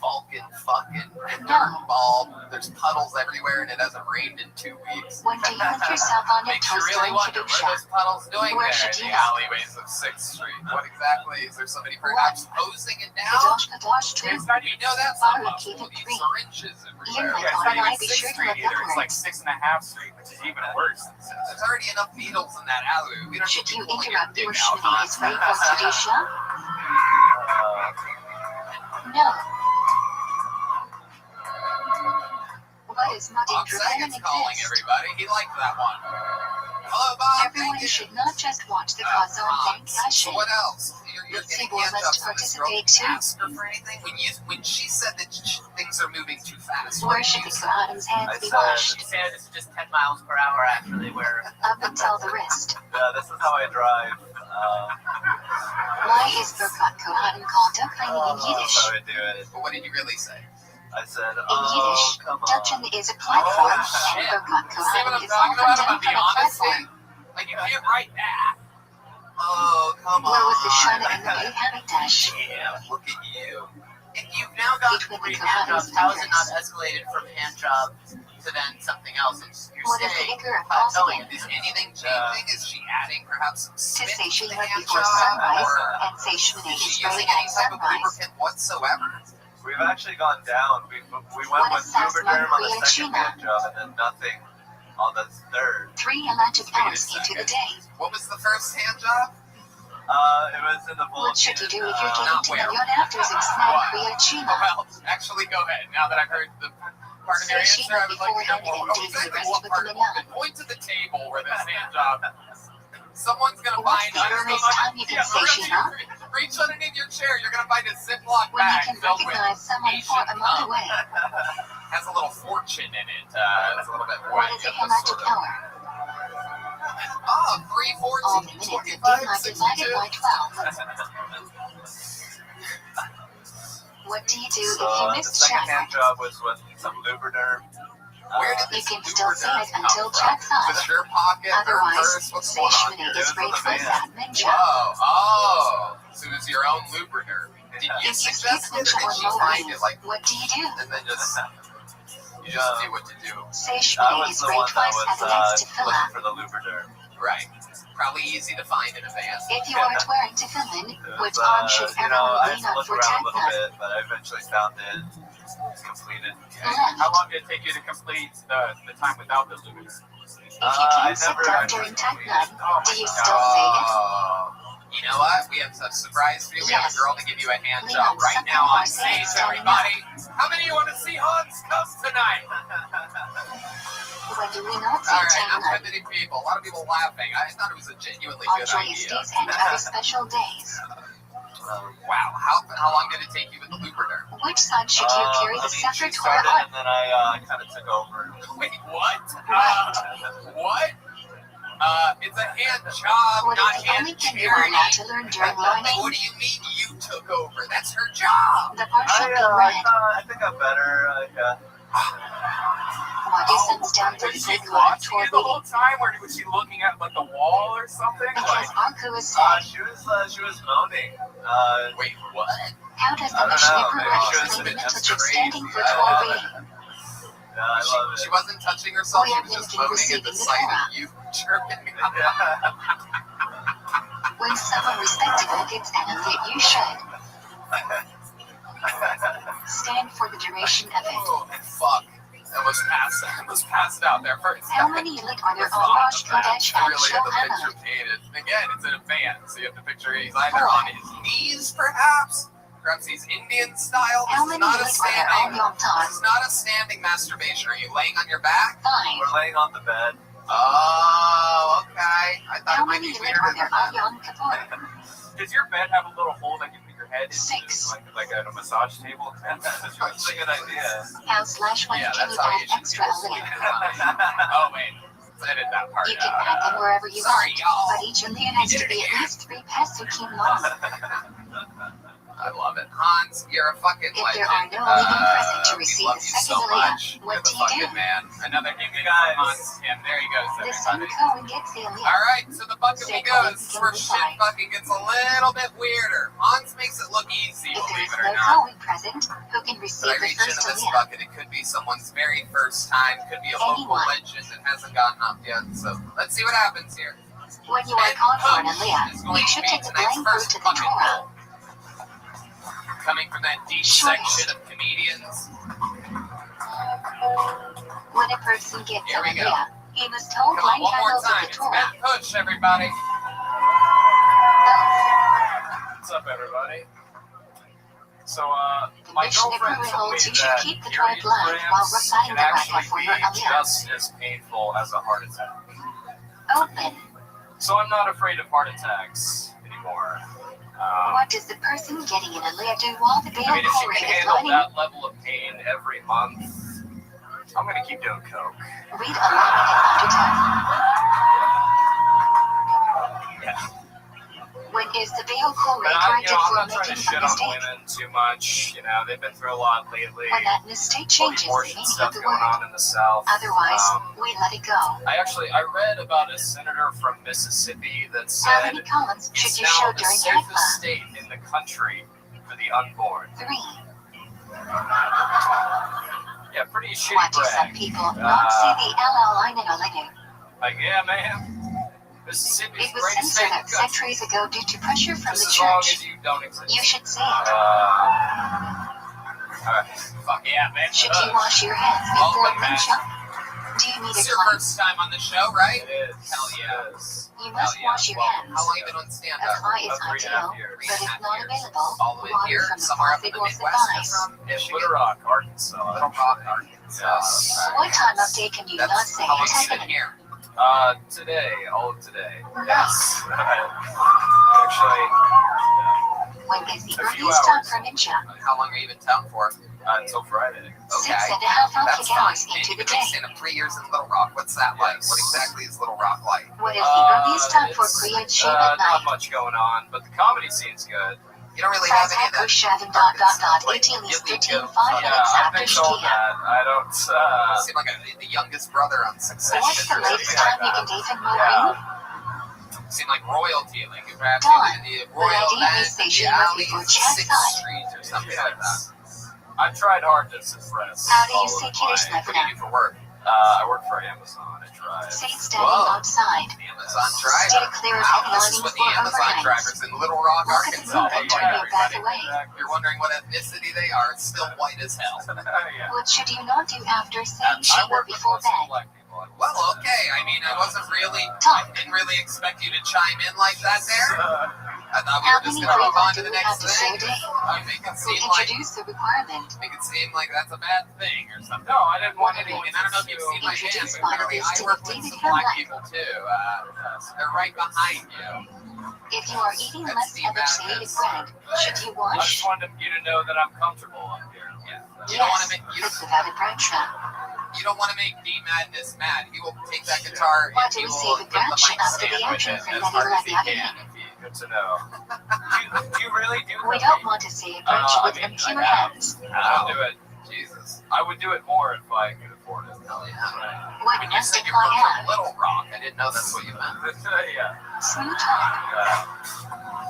Speaker 3: Vulcan fucking dirt ball. There's puddles everywhere and it hasn't rained in 2 weeks.
Speaker 2: When do you lift yourself on your
Speaker 3: Makes you
Speaker 2: toes
Speaker 3: really
Speaker 2: during
Speaker 3: wonder what
Speaker 2: Kedusha?
Speaker 3: are those puddles doing
Speaker 2: Where
Speaker 3: there
Speaker 2: should
Speaker 3: in
Speaker 2: you
Speaker 3: the
Speaker 2: look?
Speaker 3: alleyways of 6th Street. What exactly? Is there somebody perhaps posing it down?
Speaker 2: Kadosh, Kadosh, too.
Speaker 5: It's not
Speaker 3: You
Speaker 5: even
Speaker 3: know that's
Speaker 2: Follow
Speaker 3: not
Speaker 2: Keith
Speaker 3: possible.
Speaker 2: and
Speaker 3: These
Speaker 2: Three.
Speaker 3: syringes
Speaker 2: Ian,
Speaker 3: everywhere.
Speaker 2: my
Speaker 5: Yeah, it's
Speaker 2: God,
Speaker 5: not
Speaker 2: I
Speaker 5: even
Speaker 2: be
Speaker 5: 6th
Speaker 2: sure to
Speaker 5: Street
Speaker 2: look
Speaker 5: either. It's like
Speaker 2: upwards.
Speaker 5: 6.5 Street, which is even worse.
Speaker 3: There's already enough needles in that alley. We don't
Speaker 2: Should
Speaker 3: need
Speaker 2: you
Speaker 3: to pull
Speaker 2: interrupt
Speaker 3: your
Speaker 2: your
Speaker 3: dick out
Speaker 2: Shmini is ready for Kedusha? No. What is not
Speaker 3: Bob
Speaker 2: introverted
Speaker 3: Saget's calling
Speaker 2: exist?
Speaker 3: everybody. He liked that one. Hello, Bob.
Speaker 2: Everyone
Speaker 3: Thank you.
Speaker 2: should not just watch the Kazo and thank
Speaker 3: So
Speaker 2: Hashem.
Speaker 3: what else? You're
Speaker 2: The
Speaker 3: getting
Speaker 2: Tzibur
Speaker 3: hand
Speaker 2: must
Speaker 3: jobs from this girl.
Speaker 2: participate
Speaker 3: Did you
Speaker 2: too.
Speaker 3: ask her for anything? When she said that things are moving too fast.
Speaker 2: Where should the Kohanim's hands be
Speaker 6: I
Speaker 2: washed?
Speaker 7: She said it's just 10 miles per hour actually, where
Speaker 2: Up until the wrist.
Speaker 6: Yeah, this is how I drive.
Speaker 2: Why is Birkat Kohanim called Duckling in
Speaker 6: That's
Speaker 2: Yiddish?
Speaker 6: how I do it.
Speaker 3: But what did you really say?
Speaker 6: I said,
Speaker 2: In
Speaker 6: oh,
Speaker 2: Yiddish,
Speaker 6: come on.
Speaker 2: Dutchin is a platform, and
Speaker 3: shit.
Speaker 2: Birkat
Speaker 3: See what
Speaker 2: Kohanim
Speaker 3: I'm
Speaker 2: is
Speaker 3: talking
Speaker 2: often
Speaker 3: about?
Speaker 2: done
Speaker 3: About
Speaker 2: from
Speaker 3: the
Speaker 2: a
Speaker 3: honesty?
Speaker 2: platform.
Speaker 3: Like you can't write that. Oh, come on.
Speaker 2: Where was the Shana and the Beit Hamikdash?
Speaker 3: Yeah, look at you.
Speaker 7: if you've now got
Speaker 2: Between
Speaker 7: 3
Speaker 2: the
Speaker 7: hand
Speaker 2: Kohanim's
Speaker 7: jobs, how is it not
Speaker 2: fingers.
Speaker 7: escalated from hand job to then something else? You're
Speaker 2: What is the
Speaker 7: saying,
Speaker 2: Iker of False
Speaker 7: plateauing.
Speaker 2: again?
Speaker 3: Is anything changing? Is she adding perhaps some
Speaker 2: To
Speaker 3: spin
Speaker 2: say
Speaker 3: to the
Speaker 2: Shemini
Speaker 3: hand
Speaker 2: before
Speaker 3: job?
Speaker 2: sunrise,
Speaker 3: Or
Speaker 2: and say Shemini
Speaker 3: is
Speaker 2: is
Speaker 3: she
Speaker 2: ready
Speaker 3: using any
Speaker 2: at
Speaker 3: type of
Speaker 2: sunrise.
Speaker 3: lubricant whatsoever?
Speaker 6: We've actually gone down. We went
Speaker 2: What
Speaker 6: with
Speaker 2: is Sasman
Speaker 6: Lubriderm on the second
Speaker 2: Kriachina?
Speaker 6: hand job and then nothing on the third.
Speaker 2: 3 electric
Speaker 3: Wait a
Speaker 2: hours into the
Speaker 3: second.
Speaker 2: day.
Speaker 3: What was the first hand job?
Speaker 6: It was in the
Speaker 2: What should you do if you're
Speaker 3: not
Speaker 2: getting to
Speaker 3: where.
Speaker 2: million after Zixman
Speaker 3: What?
Speaker 2: Kriachina?
Speaker 3: Well, actually, go ahead. Now that I've heard the part of your
Speaker 2: Say
Speaker 3: answer, I would like to know
Speaker 2: beforehand
Speaker 3: more.
Speaker 2: and do the
Speaker 3: Exactly
Speaker 2: rest
Speaker 3: what
Speaker 2: with
Speaker 3: part
Speaker 2: the
Speaker 3: of it.
Speaker 2: milan.
Speaker 3: Point to the table where this hand job. Someone's gonna
Speaker 2: What's
Speaker 3: find.
Speaker 2: the earliest time you can say Shema?
Speaker 3: Reach underneath your chair. You're gonna find a Ziploc
Speaker 2: When you
Speaker 3: bag
Speaker 2: can
Speaker 3: filled with
Speaker 2: recognize someone for a mile away.
Speaker 3: has a little fortune in it. It's a little bit more.
Speaker 2: What is a hemorrhagic hour?
Speaker 3: Ah, 3, 14,
Speaker 2: All the minutes of
Speaker 3: 25,
Speaker 2: daylight
Speaker 3: 62.
Speaker 2: divided by 12. What do you do if
Speaker 6: So
Speaker 2: you
Speaker 6: the
Speaker 2: missed
Speaker 6: second
Speaker 2: check?
Speaker 6: hand job was with some Lubriderm.
Speaker 3: Where did
Speaker 2: You
Speaker 3: this
Speaker 2: can still say it
Speaker 3: Lubriderm
Speaker 2: until
Speaker 3: come from?
Speaker 2: check's on.
Speaker 3: Was it your pocket or
Speaker 2: Otherwise,
Speaker 3: purse? What's
Speaker 2: say
Speaker 3: going on
Speaker 2: Shemini
Speaker 3: here?
Speaker 6: It
Speaker 2: is
Speaker 6: was
Speaker 2: great
Speaker 6: with
Speaker 2: for
Speaker 6: a van.
Speaker 2: admin job.
Speaker 3: Oh, so it was your own Lubriderm. Did you
Speaker 2: If you
Speaker 3: suggest
Speaker 2: sleep
Speaker 3: it, or
Speaker 2: until
Speaker 3: did she find it like,
Speaker 2: what do you do?
Speaker 3: and then just you just knew what to do?
Speaker 2: Say
Speaker 6: I
Speaker 2: Shemini
Speaker 6: was
Speaker 2: is
Speaker 6: the
Speaker 2: great
Speaker 6: one
Speaker 2: for
Speaker 6: that
Speaker 2: admins to
Speaker 6: was
Speaker 2: fill
Speaker 6: looking
Speaker 2: up.
Speaker 6: for the Lubriderm.
Speaker 3: Right. Probably easy to find in advance.
Speaker 2: If you aren't wearing tefillin,
Speaker 6: It
Speaker 2: which
Speaker 6: was,
Speaker 2: arm should
Speaker 6: you know,
Speaker 2: everyone
Speaker 6: I
Speaker 2: lean
Speaker 6: had to
Speaker 2: on
Speaker 6: look
Speaker 2: for
Speaker 6: around a little
Speaker 2: tagline?
Speaker 6: bit, but I eventually found it. It's completed.
Speaker 5: How long did it take you to complete the time without the Lubriderm?
Speaker 2: If you
Speaker 6: I
Speaker 2: can't sit
Speaker 6: never
Speaker 2: down
Speaker 6: actually
Speaker 2: during tag
Speaker 6: completed.
Speaker 2: none, do you still say it?
Speaker 3: Oh. You know what? We have a surprise for you. We have a
Speaker 2: Yes.
Speaker 3: girl to give you a hand
Speaker 2: Lean
Speaker 3: job
Speaker 2: on
Speaker 3: right
Speaker 2: something
Speaker 3: now
Speaker 2: or
Speaker 3: on
Speaker 2: say
Speaker 3: stage,
Speaker 2: it's standing up.
Speaker 3: everybody. How many of you want to see Hans come tonight?
Speaker 2: When do we not say
Speaker 3: All right,
Speaker 2: tag
Speaker 3: not too
Speaker 2: none?
Speaker 3: many people. A lot of people laughing. I thought it was a genuinely
Speaker 2: On
Speaker 3: good
Speaker 2: joyous
Speaker 3: idea.
Speaker 2: days and other special days.
Speaker 3: Wow. How long did it take you with the Lubriderm?
Speaker 2: Which side should you carry the
Speaker 6: she
Speaker 2: scepter
Speaker 6: started
Speaker 2: Torah on?
Speaker 6: and then I kind of took over.
Speaker 3: Wait, what?
Speaker 2: Right.
Speaker 3: What? It's a hand job,
Speaker 2: What
Speaker 3: not
Speaker 2: is the only
Speaker 3: hand
Speaker 2: thing you are
Speaker 3: charity.
Speaker 2: allowed to learn during
Speaker 3: What
Speaker 2: learning?
Speaker 3: do you mean you took over? That's her job.
Speaker 2: The part should be
Speaker 6: I
Speaker 2: read.
Speaker 6: think I'm better.
Speaker 2: Wadi sends down
Speaker 5: Was
Speaker 2: 30
Speaker 5: she
Speaker 2: good love
Speaker 5: watching
Speaker 2: toward
Speaker 5: you the
Speaker 2: reading.
Speaker 5: whole time, or was she looking at like the wall or something?
Speaker 2: Because
Speaker 5: Like,
Speaker 2: Arku is said,
Speaker 6: She was moaning.
Speaker 3: Wait, what?
Speaker 2: how does the
Speaker 6: I don't
Speaker 2: Mishnah
Speaker 6: know, maybe
Speaker 2: Berurah
Speaker 6: she was
Speaker 2: explain the
Speaker 6: a bit
Speaker 2: message of
Speaker 3: crazy.
Speaker 2: standing for Torah reading?
Speaker 6: Yeah, I love
Speaker 3: She
Speaker 6: it.
Speaker 3: wasn't touching herself.
Speaker 2: We
Speaker 3: She
Speaker 2: have
Speaker 3: was just
Speaker 2: been
Speaker 3: moaning at
Speaker 2: receiving
Speaker 3: the
Speaker 2: the
Speaker 3: sight
Speaker 2: Torah.
Speaker 3: of you jerking me.
Speaker 2: When someone respectable gets angry, you should stand for the duration of it.
Speaker 3: Oh, fuck. I almost passed out there for a
Speaker 2: How
Speaker 3: second.
Speaker 2: many lit are there on Rosh Kodesh
Speaker 3: I
Speaker 2: and
Speaker 3: really have the
Speaker 2: Shohana?
Speaker 3: picture painted. Again, it's in a van, so you have to picture he's either on his knees, perhaps he's Indian style.
Speaker 2: How
Speaker 3: This is
Speaker 2: many
Speaker 3: not a
Speaker 2: lit are there on
Speaker 3: standing.
Speaker 2: Yom
Speaker 3: This
Speaker 2: Tov?
Speaker 3: is not a standing masturbation. Are you laying on your back?
Speaker 2: 5.
Speaker 6: We're laying on the bed.
Speaker 3: Oh, okay. I thought
Speaker 2: How
Speaker 3: it might
Speaker 2: many
Speaker 3: be
Speaker 2: lit
Speaker 3: weirder
Speaker 2: are there
Speaker 3: than
Speaker 2: on
Speaker 3: that.
Speaker 2: Yom Kippur?
Speaker 5: does your bed have a little hole that you put your head into,
Speaker 2: 6.
Speaker 5: like at a massage table?
Speaker 6: That's a good idea.
Speaker 2: How / when
Speaker 3: Yeah,
Speaker 2: can
Speaker 3: that's
Speaker 2: you
Speaker 3: how
Speaker 2: add
Speaker 3: you should
Speaker 2: extra
Speaker 3: be
Speaker 2: a lid?
Speaker 3: Oh, wait. Let's edit that part
Speaker 2: You can
Speaker 3: out.
Speaker 2: add them wherever you
Speaker 3: Sorry,
Speaker 2: want,
Speaker 3: y'all.
Speaker 2: but each lid has to be at least 3 pesukim long.
Speaker 3: I love it. Hans, you're a fucking
Speaker 2: If
Speaker 3: legend.
Speaker 2: there are no living present to
Speaker 3: We
Speaker 2: receive
Speaker 3: love
Speaker 2: the
Speaker 3: you
Speaker 2: second
Speaker 3: so
Speaker 2: Aliyah,
Speaker 3: much.
Speaker 2: what
Speaker 3: You're
Speaker 2: do
Speaker 3: the
Speaker 2: you do?
Speaker 3: fucking man. Another giving
Speaker 5: guys.
Speaker 3: Hans. And there he goes,
Speaker 2: The son
Speaker 3: everybody.
Speaker 2: Cohen gets the Aliyah.
Speaker 3: Alright, so the bucket we
Speaker 2: Say
Speaker 3: go.
Speaker 2: Cohen
Speaker 3: This is
Speaker 2: can
Speaker 3: where
Speaker 2: reply.
Speaker 3: shit fucking gets a little bit weirder. Hans makes it look easy,
Speaker 2: If there
Speaker 3: believe
Speaker 2: is
Speaker 3: it or
Speaker 2: no
Speaker 3: not.
Speaker 2: Cohen present, who can
Speaker 3: But
Speaker 2: receive
Speaker 3: I
Speaker 2: the
Speaker 3: reach
Speaker 2: first
Speaker 3: into this
Speaker 2: Aliyah?
Speaker 3: bucket. It could be someone's very first time. Could be a local
Speaker 2: Anyone.
Speaker 3: legend that hasn't gotten up yet. So let's see what happens here.
Speaker 2: When you are called for an Aliyah,
Speaker 3: Is going
Speaker 2: you
Speaker 3: to
Speaker 2: should
Speaker 3: be
Speaker 2: take the
Speaker 3: tonight's
Speaker 2: blame fruit
Speaker 3: first
Speaker 2: to the
Speaker 3: bucket
Speaker 2: Torah.
Speaker 3: pull. Coming from that deep
Speaker 2: Shortest.
Speaker 3: section of comedians.
Speaker 2: When a person gets
Speaker 3: Here
Speaker 2: an
Speaker 3: we go.
Speaker 2: Aliyah, he must hold
Speaker 3: Come on,
Speaker 2: blank
Speaker 3: one more
Speaker 2: handles of
Speaker 3: time.
Speaker 2: the
Speaker 3: It's
Speaker 2: Torah.
Speaker 3: Matt Push, everybody.
Speaker 2: Both.
Speaker 5: What's up, everybody? So,
Speaker 2: The
Speaker 5: my
Speaker 2: Mishnah
Speaker 5: girlfriend
Speaker 2: Berurah
Speaker 5: told me
Speaker 2: holds you should
Speaker 5: that
Speaker 2: keep the Torah
Speaker 5: period
Speaker 2: blind while
Speaker 5: cramps
Speaker 2: reciting
Speaker 5: can
Speaker 2: the
Speaker 5: actually
Speaker 2: bracha for your
Speaker 5: be
Speaker 2: Aliyah.
Speaker 5: just as painful as a heart attack.
Speaker 2: Open.
Speaker 5: So I'm not afraid of heart attacks anymore.
Speaker 2: What does the person getting an Aliyah do while the
Speaker 5: I
Speaker 2: Baal
Speaker 5: mean, if she
Speaker 2: Korah
Speaker 5: can
Speaker 2: is
Speaker 5: handle
Speaker 2: lining?
Speaker 5: that level of pain every month, I'm gonna keep doing coke.
Speaker 2: Read along at time.
Speaker 5: Yeah.
Speaker 2: When is the Baal Korah
Speaker 5: But I'm
Speaker 2: corrected for
Speaker 5: not trying to
Speaker 2: making
Speaker 5: shit
Speaker 2: a
Speaker 5: on
Speaker 2: mistake?
Speaker 5: women too much. You know, they've been through a lot lately.
Speaker 2: When that mistake changes the
Speaker 5: Abortion
Speaker 2: meaning of
Speaker 5: stuff
Speaker 2: the
Speaker 5: going
Speaker 2: word.
Speaker 5: on in the South.
Speaker 2: Otherwise, we let it go.
Speaker 5: I read about a senator from Mississippi that
Speaker 2: How
Speaker 5: said
Speaker 2: many columns should
Speaker 5: it's
Speaker 2: you
Speaker 5: now
Speaker 2: show
Speaker 5: the
Speaker 2: during
Speaker 5: safest
Speaker 2: Hanukkah?
Speaker 5: state in the country for the unborn.
Speaker 2: 3.
Speaker 5: Yeah, pretty shitty
Speaker 2: Why do some
Speaker 5: brag.
Speaker 2: people not see the LL in Olegu?
Speaker 5: Like, yeah, man. Mississippi's
Speaker 2: It was
Speaker 5: greatest state
Speaker 2: censored
Speaker 5: in
Speaker 2: out
Speaker 5: the country.
Speaker 2: centuries ago due to pressure from
Speaker 5: Just
Speaker 2: the
Speaker 5: as long
Speaker 2: church.
Speaker 5: as you don't exist.
Speaker 2: You should say it.
Speaker 5: Alright. Fuck yeah, man.
Speaker 2: Should you wash your hands before
Speaker 5: Welcome, man.
Speaker 2: Mincha? Do you need
Speaker 3: This
Speaker 2: a
Speaker 3: is your
Speaker 2: cleanse?
Speaker 3: first time on the show, right?
Speaker 5: It is.
Speaker 3: Hell yeah.
Speaker 5: It is.
Speaker 2: You must
Speaker 3: Hell yeah.
Speaker 2: wash your
Speaker 3: Well,
Speaker 2: hands.
Speaker 3: how long have you been on
Speaker 2: A
Speaker 3: stand-up?
Speaker 2: fly is
Speaker 5: About 3.5
Speaker 2: ideal,
Speaker 5: years.
Speaker 2: but if
Speaker 3: 3.5
Speaker 2: not
Speaker 3: years.
Speaker 2: available,
Speaker 3: All the way
Speaker 2: water
Speaker 3: here,
Speaker 2: from the
Speaker 3: somewhere up
Speaker 2: faucet
Speaker 3: in the
Speaker 2: will
Speaker 3: Midwest you're
Speaker 2: suffice.
Speaker 3: from?
Speaker 5: Little Rock, Arkansas.
Speaker 3: Little Rock, Arkansas.
Speaker 5: Yes.
Speaker 3: Okay.
Speaker 2: What time of day can you not
Speaker 3: That's
Speaker 2: say
Speaker 3: how long you've been
Speaker 2: Tekken?
Speaker 3: here.
Speaker 5: Today, all of today.
Speaker 3: Yes.
Speaker 5: Actually,
Speaker 2: When is the
Speaker 5: A few
Speaker 2: earliest time
Speaker 5: hours.
Speaker 2: for Mincha?
Speaker 3: How long are you in town for?
Speaker 5: until Friday.
Speaker 3: Okay.
Speaker 2: 6.5
Speaker 3: That's fine.
Speaker 2: hours
Speaker 3: And
Speaker 2: into
Speaker 3: you've
Speaker 2: the
Speaker 3: been
Speaker 2: day.
Speaker 3: staying up 3 years in Little Rock. What's that like?
Speaker 5: Yes.
Speaker 3: What exactly is Little Rock like?
Speaker 2: What is the earliest time for
Speaker 5: It's,
Speaker 2: Kriyat Shem at
Speaker 5: Not
Speaker 2: night?
Speaker 5: much going on, but the comedy scene's good.
Speaker 3: You don't really have any of that.
Speaker 2: Shavin ...
Speaker 3: Like,
Speaker 2: 18 is
Speaker 3: Gilly
Speaker 2: 13
Speaker 3: Goat.
Speaker 2: 5
Speaker 5: Yeah,
Speaker 2: minutes
Speaker 5: I've
Speaker 2: after
Speaker 5: been told
Speaker 2: Shkia.
Speaker 5: that. I don't,
Speaker 3: You seem like the youngest brother on Succession.
Speaker 2: What's the
Speaker 3: or
Speaker 2: latest
Speaker 3: something
Speaker 2: time
Speaker 3: like
Speaker 2: you can
Speaker 3: that.
Speaker 2: date in Maureen?
Speaker 3: You seem like royalty, like you perhaps
Speaker 2: Dawn.
Speaker 3: even the royal
Speaker 2: But I
Speaker 3: land,
Speaker 2: say
Speaker 3: the
Speaker 2: she must
Speaker 3: alley,
Speaker 2: be for
Speaker 3: 6th
Speaker 2: Chad's
Speaker 3: Street or something like that.
Speaker 5: I've tried hard to suppress.
Speaker 2: How do you
Speaker 5: all
Speaker 2: say
Speaker 5: of
Speaker 2: Kiddush
Speaker 5: my-
Speaker 3: What do you do for work?
Speaker 5: I work for Amazon. I drive.
Speaker 2: Say standing
Speaker 3: Whoa.
Speaker 2: outside.
Speaker 3: Amazon
Speaker 2: Stay
Speaker 3: driver.
Speaker 2: clear of
Speaker 3: Wow,
Speaker 2: any
Speaker 3: this is
Speaker 2: lining
Speaker 3: what
Speaker 2: for
Speaker 3: the Amazon
Speaker 2: overhangs.
Speaker 3: drivers in Little Rock,
Speaker 2: Look at the
Speaker 3: Arkansas
Speaker 2: moon
Speaker 3: look
Speaker 2: and
Speaker 3: like,
Speaker 2: turn your back
Speaker 3: everybody.
Speaker 2: away.
Speaker 3: You're wondering what ethnicity they are. It's still white as hell.
Speaker 5: Yeah.
Speaker 2: What should you not do after saying
Speaker 5: I
Speaker 2: Shiva
Speaker 5: work with
Speaker 2: before
Speaker 5: lots of
Speaker 2: bed?
Speaker 5: black people.
Speaker 3: Well, okay. I mean, I
Speaker 2: Talk.
Speaker 3: didn't really expect you to chime in like that there. I thought we
Speaker 2: How
Speaker 3: were just
Speaker 2: many
Speaker 3: going to move on
Speaker 2: people
Speaker 3: to the
Speaker 2: do you have
Speaker 3: next
Speaker 2: to say a
Speaker 3: thing.
Speaker 2: day?
Speaker 3: You make it seem like
Speaker 2: Introduce the requirement.
Speaker 3: that's a bad thing or something.
Speaker 5: No, I didn't want
Speaker 3: I
Speaker 5: anyone
Speaker 3: mean, I don't know if you've seen my hand,
Speaker 2: Introduce
Speaker 3: but apparently I work with
Speaker 2: David
Speaker 3: some black
Speaker 2: Hamlet.
Speaker 3: people too. They're right behind you.
Speaker 2: If you are eating
Speaker 3: That's
Speaker 2: less
Speaker 3: Steve
Speaker 2: evacuated
Speaker 3: Madness.
Speaker 2: bread, should you
Speaker 5: I
Speaker 2: wash?
Speaker 5: just wanted you to know that I'm comfortable up here.
Speaker 3: Yeah. You don't want to
Speaker 2: Yes,
Speaker 3: make
Speaker 2: but without a bracha.
Speaker 3: you don't want to make D Madness mad. He will take that guitar
Speaker 2: Why
Speaker 3: and
Speaker 2: do
Speaker 3: he
Speaker 2: we
Speaker 3: will
Speaker 2: say the
Speaker 3: put the
Speaker 2: bracha
Speaker 3: mic
Speaker 2: after the
Speaker 3: stand with
Speaker 2: action
Speaker 3: it
Speaker 2: from
Speaker 3: as
Speaker 2: Rabbi
Speaker 3: hard as he
Speaker 2: Rothschild?
Speaker 3: can.
Speaker 5: Good to know. Do you really do
Speaker 2: We
Speaker 5: that?
Speaker 2: don't want to say a bracha with
Speaker 5: I mean,
Speaker 2: impure
Speaker 5: I have.
Speaker 2: hands.
Speaker 5: I don't do it.
Speaker 3: Jesus.
Speaker 5: I would do it more if I could afford it.
Speaker 3: Hell yeah.
Speaker 2: What
Speaker 3: When you
Speaker 2: must
Speaker 3: said you
Speaker 2: I
Speaker 3: were from
Speaker 2: have?
Speaker 3: Little Rock, I didn't know that's what you meant.
Speaker 5: Yeah.
Speaker 2: Smooth talk.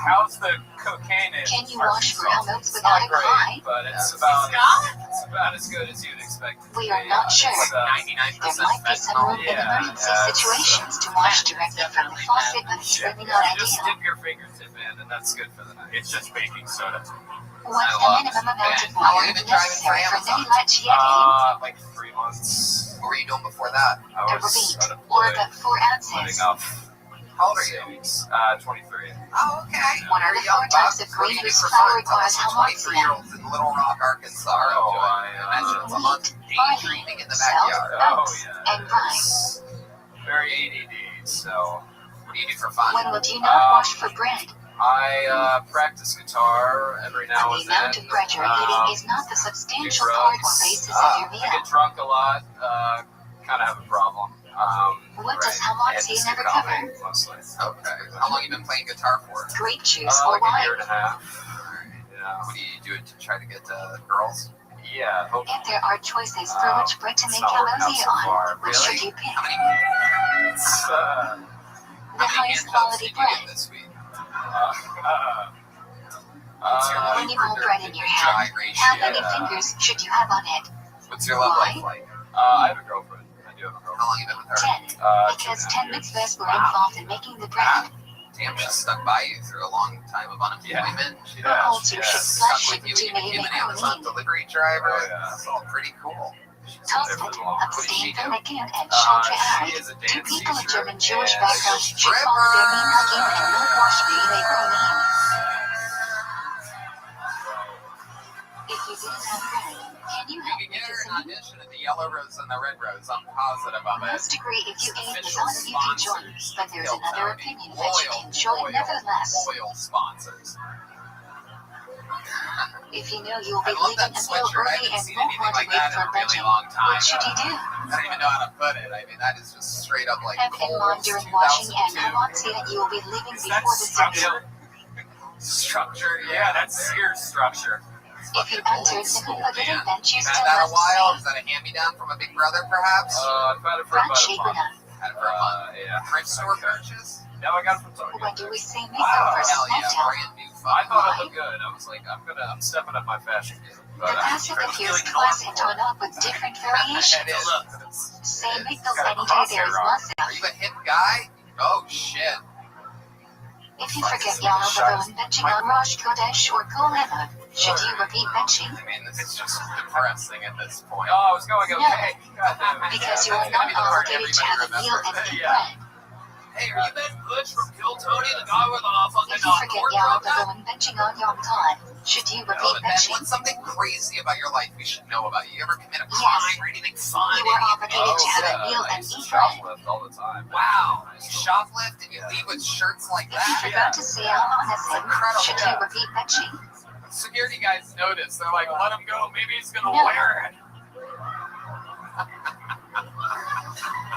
Speaker 5: How's the cocaine in
Speaker 2: Can you wash for
Speaker 5: Arkansas?
Speaker 2: helmets
Speaker 5: It's
Speaker 2: without
Speaker 5: not
Speaker 2: a
Speaker 5: great,
Speaker 2: cry?
Speaker 5: but it's
Speaker 3: It's
Speaker 5: about as good as you'd expect it to
Speaker 2: We
Speaker 5: be.
Speaker 2: are not sure.
Speaker 5: It's,
Speaker 3: 99%
Speaker 2: There might be some
Speaker 3: fentanyl.
Speaker 2: room in
Speaker 5: Yeah,
Speaker 2: emergency
Speaker 5: yeah,
Speaker 2: situations to wash directly from the faucet, but it's really not
Speaker 5: you just
Speaker 2: ideal.
Speaker 5: dip your fingertip in, and that's good for the night. It's just baking soda.
Speaker 2: What's the minimum amount of
Speaker 3: How long
Speaker 2: water
Speaker 3: have you been driving for
Speaker 2: necessary for
Speaker 3: Amazon?
Speaker 2: many latch yeti?
Speaker 5: Like 3 months.
Speaker 3: What were you doing before that?
Speaker 5: I
Speaker 2: A
Speaker 5: was
Speaker 2: repeat, or
Speaker 5: unemployed,
Speaker 2: about 4
Speaker 5: living
Speaker 2: ounces.
Speaker 5: off
Speaker 3: How old are you?
Speaker 5: savings. 23.
Speaker 3: Oh, okay.
Speaker 2: What are
Speaker 3: You're
Speaker 2: the
Speaker 3: young,
Speaker 2: 4
Speaker 3: Bob.
Speaker 2: types of
Speaker 3: What do
Speaker 2: green
Speaker 3: you do
Speaker 2: whose
Speaker 3: for
Speaker 2: flour
Speaker 3: fun?
Speaker 2: requires
Speaker 3: Tell us
Speaker 2: how
Speaker 3: what
Speaker 2: much?
Speaker 3: 23-year-olds in Little Rock, Arkansas are
Speaker 5: Oh,
Speaker 3: doing.
Speaker 5: I
Speaker 3: Imagine it's a month daydreaming in the backyard.
Speaker 2: Oats
Speaker 5: yeah.
Speaker 2: and rye.
Speaker 5: It's very ADD, so
Speaker 3: What do you do for fun?
Speaker 2: When would you not wash for bread?
Speaker 5: I practice guitar every now
Speaker 2: The
Speaker 5: and then.
Speaker 2: amount of bread you're eating is not the
Speaker 5: do
Speaker 2: substantial part or
Speaker 5: drugs.
Speaker 2: basis of your
Speaker 5: I
Speaker 2: meal.
Speaker 5: get drunk a lot. Kind of have a problem.
Speaker 2: What does
Speaker 5: and
Speaker 2: Hamatzi
Speaker 5: just
Speaker 2: never
Speaker 5: do comedy,
Speaker 2: cover?
Speaker 5: mostly.
Speaker 3: Okay. How long you been playing guitar for?
Speaker 2: Grape juice
Speaker 5: Like
Speaker 2: or
Speaker 5: a year
Speaker 2: wine?
Speaker 5: and a half.
Speaker 3: What do you do to try to get girls?
Speaker 5: Yeah, hopefully.
Speaker 2: If there are choices for which bread to
Speaker 5: it's
Speaker 2: make
Speaker 5: not working out
Speaker 2: Kamosi
Speaker 5: so
Speaker 2: on,
Speaker 5: far.
Speaker 2: which should you pick?
Speaker 3: How many
Speaker 2: The highest quality
Speaker 3: did you get
Speaker 2: bread.
Speaker 3: this week?
Speaker 2: When you hold bread in your hand, how many fingers should you have on it?
Speaker 3: What's your love
Speaker 2: Why?
Speaker 3: life like?
Speaker 5: I have a girlfriend. I do have a girlfriend.
Speaker 3: How long you been with her?
Speaker 2: 10. Because 10 mitzvahs were involved in making the bread.
Speaker 3: Damn, she stuck by you through a long time of unemployment. She
Speaker 2: Her culture should
Speaker 3: stuck
Speaker 2: slash
Speaker 3: with you
Speaker 2: to
Speaker 3: even
Speaker 2: make
Speaker 3: became
Speaker 2: it
Speaker 3: an Amazon delivery driver.
Speaker 5: Oh, yeah.
Speaker 3: That's all pretty cool.
Speaker 2: Tosfot,
Speaker 3: What does she
Speaker 2: abstain
Speaker 3: do?
Speaker 2: from making and Shadra
Speaker 5: She is a
Speaker 2: Two
Speaker 5: dance
Speaker 2: people of
Speaker 5: teacher.
Speaker 2: German Jewish
Speaker 5: and
Speaker 2: background
Speaker 5: she's
Speaker 2: should follow their name hugging and not wash me name. If you didn't have bread, can you
Speaker 3: You
Speaker 2: help
Speaker 3: can
Speaker 2: me
Speaker 3: get
Speaker 2: to
Speaker 3: her an
Speaker 2: sing?
Speaker 3: audition at the Yellow Rose and the Red Rose. I'm positive of it.
Speaker 2: Most agree if you ate
Speaker 3: Official
Speaker 2: lasagna you can join,
Speaker 3: sponsors.
Speaker 2: but there's
Speaker 3: Kill
Speaker 2: another
Speaker 3: Tony.
Speaker 2: opinion that you can join nevertheless.
Speaker 3: Loyal sponsors.
Speaker 2: If you know you'll
Speaker 3: I
Speaker 2: be
Speaker 3: love
Speaker 2: leaving
Speaker 3: that
Speaker 2: a meal
Speaker 3: sweatshirt. I
Speaker 2: early
Speaker 3: haven't
Speaker 2: and
Speaker 3: seen
Speaker 2: won't
Speaker 3: anything
Speaker 2: want to
Speaker 3: like
Speaker 2: wait
Speaker 3: that in
Speaker 2: for
Speaker 3: a really
Speaker 2: luncheon,
Speaker 3: long time.
Speaker 2: what should you do?
Speaker 3: I don't even know how to put it. I mean, that is just straight up like
Speaker 2: Have in mind during washing and Hamansi that you will be leaving
Speaker 5: Is that
Speaker 2: before the
Speaker 5: structure?
Speaker 3: structure.
Speaker 5: Yeah, that's Sears structure.
Speaker 2: If you entered the Hooded bench, you
Speaker 3: You've
Speaker 2: still
Speaker 3: had that a
Speaker 2: must
Speaker 3: while?
Speaker 2: say,
Speaker 3: Is that a hand-me-down from a big brother, perhaps?
Speaker 5: I've had it for
Speaker 2: Brad
Speaker 5: about a
Speaker 2: Shapener.
Speaker 5: month.
Speaker 3: Had it for a month.
Speaker 5: Yeah.
Speaker 3: Thrift store purchase?
Speaker 5: No, I got it from Target.
Speaker 2: When do we say
Speaker 3: Oh,
Speaker 2: makeover
Speaker 3: hell yeah,
Speaker 2: smackdown?
Speaker 3: brand new
Speaker 5: I
Speaker 3: fucking
Speaker 5: thought it looked good. I was like, I'm stepping up my fashion game.
Speaker 2: The passive appears class into an up with different variations.
Speaker 3: It is.
Speaker 2: Say
Speaker 3: It is.
Speaker 2: Migdal
Speaker 5: got a
Speaker 2: any day there is
Speaker 5: crosshair on.
Speaker 2: myself.
Speaker 3: Are you a hip guy? Oh, shit.
Speaker 2: If you forget Yalababo and benching on Rosh Kodesh or Kol Elul, should you repeat benching?
Speaker 3: I mean, this is just depressing at this point.
Speaker 5: Oh, I was going
Speaker 2: No.
Speaker 5: okay. God damn it.
Speaker 2: Because you are not obligated to have a meal and eat bread.
Speaker 3: Hey, are you Ben Butch from Kill Tony, the guy with the fucking
Speaker 2: If you forget Yalababo and benching on Yom Tov, should you
Speaker 3: No,
Speaker 2: repeat
Speaker 3: Ben,
Speaker 2: benching?
Speaker 3: what's something crazy about your life we should know about? You ever commit a
Speaker 2: Yes.
Speaker 3: crime or anything fun?
Speaker 2: You are obligated to have a
Speaker 5: yeah,
Speaker 2: meal
Speaker 5: I
Speaker 2: and
Speaker 5: used to
Speaker 2: eat bread.
Speaker 5: shoplift all the time.
Speaker 3: Wow, you shoplift and you leave with shirts like
Speaker 2: If you
Speaker 3: that?
Speaker 2: forgot to say Al-Anasim, should you repeat benching?
Speaker 3: Security guys notice. They're like, let him go. Maybe he's gonna
Speaker 2: No.
Speaker 3: wear it.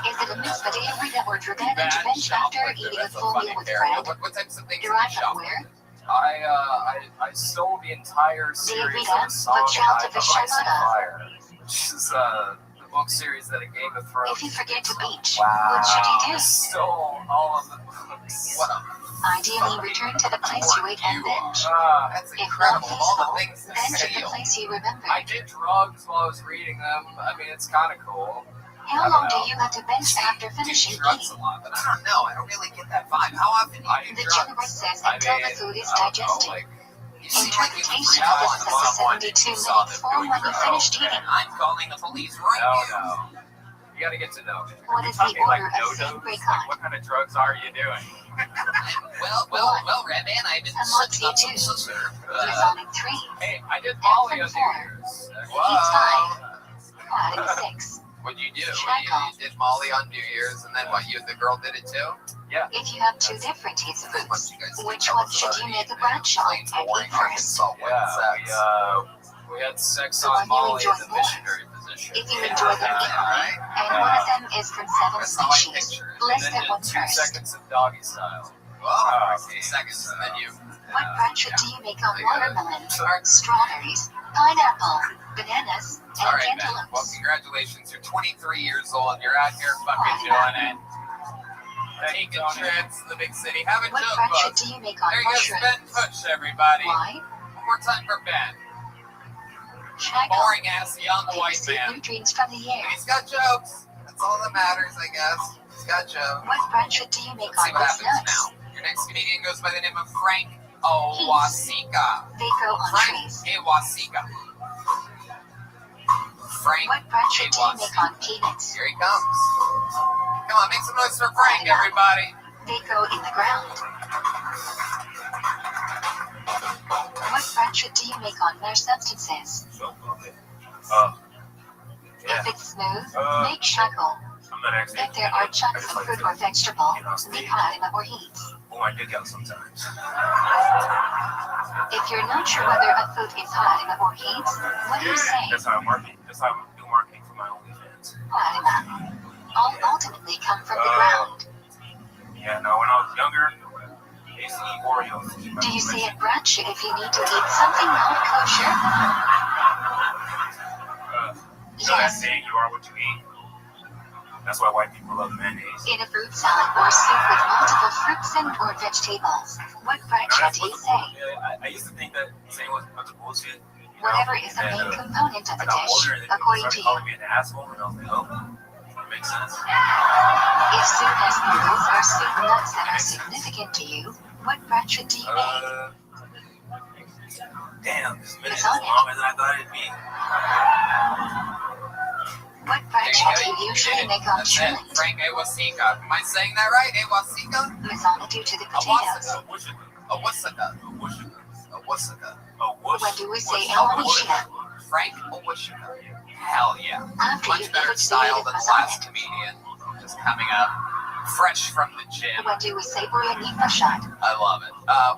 Speaker 2: Is it a mitzvah to every that were driven and to bench after eating a full meal with
Speaker 3: character.
Speaker 2: bread?
Speaker 3: What types of things do you
Speaker 2: Derived from
Speaker 3: shop?
Speaker 2: where?
Speaker 5: I stole the entire series
Speaker 2: Vita,
Speaker 5: of Song
Speaker 2: but child
Speaker 5: of
Speaker 2: to
Speaker 5: Ice and
Speaker 2: Vishana.
Speaker 5: Fire, which is the book series that a Game of Thrones.
Speaker 2: If you forget to beach,
Speaker 5: Wow.
Speaker 2: what should you do?
Speaker 5: Stole all of the books.
Speaker 3: What a
Speaker 2: Ideally, return to the place you ate and bench.
Speaker 3: That's
Speaker 2: If not
Speaker 3: incredible. All
Speaker 2: feasible,
Speaker 3: the things to
Speaker 2: bench at the
Speaker 3: steal.
Speaker 2: place you remember.
Speaker 5: I did drugs while I was reading them. I mean, it's kind of cool.
Speaker 2: How long do you have to bench after finishing
Speaker 3: Do drugs a
Speaker 2: eating?
Speaker 3: lot, but I don't know. I don't really get that vibe. How often do you
Speaker 2: The
Speaker 3: do
Speaker 2: generous
Speaker 3: drugs?
Speaker 2: says
Speaker 5: I
Speaker 2: until
Speaker 5: mean,
Speaker 2: the food is
Speaker 5: I don't know,
Speaker 2: digested.
Speaker 5: like,
Speaker 3: You seem like you
Speaker 2: Interpretation
Speaker 3: freak
Speaker 2: of
Speaker 3: out
Speaker 2: this
Speaker 3: on
Speaker 2: is
Speaker 3: the
Speaker 2: the
Speaker 3: someone and
Speaker 2: 72
Speaker 3: you saw
Speaker 2: minute
Speaker 3: them
Speaker 2: form
Speaker 3: doing
Speaker 2: when you
Speaker 3: drugs.
Speaker 2: finished eating.
Speaker 3: I'm calling the police right
Speaker 5: No,
Speaker 3: now.
Speaker 5: no. You gotta get to know me.
Speaker 2: What
Speaker 5: You're
Speaker 2: is the
Speaker 5: talking like
Speaker 2: order of
Speaker 5: no-dos?
Speaker 2: Saint
Speaker 5: Like,
Speaker 2: Bracon?
Speaker 5: what kind of drugs are you doing?
Speaker 3: Well, Red Man, I've been
Speaker 2: I'm
Speaker 3: sucking
Speaker 2: on
Speaker 3: up some
Speaker 2: T2.
Speaker 3: sister.
Speaker 2: Sonic 3,
Speaker 5: Hey, I did Molly on New Year's.
Speaker 3: Whoa.
Speaker 2: Quad 6.
Speaker 3: What'd you do?
Speaker 2: Shackle.
Speaker 3: You did Molly on New Year's, and then what? You the girl did it too?
Speaker 2: If you have two different tastes of
Speaker 3: Then what
Speaker 2: foods,
Speaker 3: you guys
Speaker 2: which
Speaker 3: tell
Speaker 2: one
Speaker 3: us
Speaker 2: should
Speaker 3: about
Speaker 2: you
Speaker 3: it,
Speaker 2: make a
Speaker 3: man?
Speaker 2: Bradshaw
Speaker 3: Plain
Speaker 2: and
Speaker 3: boring
Speaker 2: eat first?
Speaker 3: Arkansas white sex.
Speaker 5: We had sex
Speaker 2: So
Speaker 5: on
Speaker 2: when you
Speaker 5: Molly in
Speaker 2: enjoy
Speaker 5: the
Speaker 2: more,
Speaker 5: missionary position.
Speaker 2: If you enjoy them equally, and one of them is from 7
Speaker 3: That's not my
Speaker 2: species,
Speaker 3: picture.
Speaker 2: bless
Speaker 5: And
Speaker 2: that
Speaker 5: then
Speaker 2: one
Speaker 5: did 2
Speaker 2: first.
Speaker 5: seconds of doggy style.
Speaker 3: Oh, 2 seconds, and then you.
Speaker 2: What bradshaw do you make on watermelon, strawberries, pineapple, bananas, and
Speaker 3: All right, man. Well,
Speaker 2: cantaloupes?
Speaker 3: congratulations. You're 23 years old. You're out here fucking doing it. Taking trips to the big city. Have a
Speaker 2: What
Speaker 3: joke
Speaker 2: bradshaw
Speaker 3: book.
Speaker 2: do you make on
Speaker 3: There goes Ben
Speaker 2: mushrooms?
Speaker 3: Push, everybody.
Speaker 2: Why?
Speaker 3: One more time for Ben.
Speaker 2: Shackle.
Speaker 3: Boring ass young
Speaker 2: They
Speaker 3: white
Speaker 2: receive
Speaker 3: man.
Speaker 2: nutrients from the air.
Speaker 3: And he's got jokes. That's all that matters, I guess. He's got jokes.
Speaker 2: What bradshaw do you make
Speaker 3: Let's see
Speaker 2: on
Speaker 3: what
Speaker 2: those
Speaker 3: happens
Speaker 2: nuts?
Speaker 3: now. Your next comedian goes by the name of Frank Owasika.
Speaker 2: They grow on
Speaker 3: Frank
Speaker 2: trees.
Speaker 3: Owasika. Frank
Speaker 2: What bradshaw do you make on peanuts?
Speaker 3: Here he comes. Come on, make some noise for Frank, everybody.
Speaker 2: They grow in the ground. What bradshaw do you make on their substances? If it's smooth, make shackle.
Speaker 5: I'm not actually.
Speaker 2: If there are chunks of fruit or vegetable, make harima or heat.
Speaker 5: Oh, I dig out sometimes.
Speaker 2: If you're not sure whether a food is harima or heat, what do you say?
Speaker 5: That's how I'm marketing. That's how I do marketing for my OnlyFans.
Speaker 2: Harima. All ultimately come from the ground.
Speaker 5: Yeah, no, when I was younger, I used
Speaker 6: eat Oreos.
Speaker 2: Do you say at brunch if you need to eat something not kosher?
Speaker 6: You know that saying, you are what you eat? That's why white people love mayonnaise.
Speaker 2: In a fruit salad or soup with multiple fruits and or vegetables, what bracha do you say?
Speaker 6: I used to think that saying was a bunch of bullshit.
Speaker 2: Whatever is the main component of
Speaker 6: I
Speaker 2: the
Speaker 6: got
Speaker 2: dish,
Speaker 6: older and they
Speaker 2: according
Speaker 6: started
Speaker 2: to
Speaker 6: calling
Speaker 2: you.
Speaker 6: me an asshole, and I was like, oh, that makes sense.
Speaker 2: If soup has noodles or soup nuts that are significant to you, what bracha do you make?
Speaker 6: Damn, this minute is longer than I thought it'd be.
Speaker 2: What bracha do you usually make on
Speaker 3: That's it.
Speaker 2: chillin'?
Speaker 3: Frank Ewasika. Am I saying that right? Ewasika?
Speaker 2: Masala due to the potatoes.
Speaker 3: Ewasika.
Speaker 2: When do we say Ewasika?
Speaker 3: Frank Ewasika. Hell yeah.
Speaker 2: After you
Speaker 3: Much better
Speaker 2: eat
Speaker 3: style than the last
Speaker 2: masala.
Speaker 3: comedian. Just coming up fresh from the gym.
Speaker 2: When do we say Buryanita shot?
Speaker 3: I love it.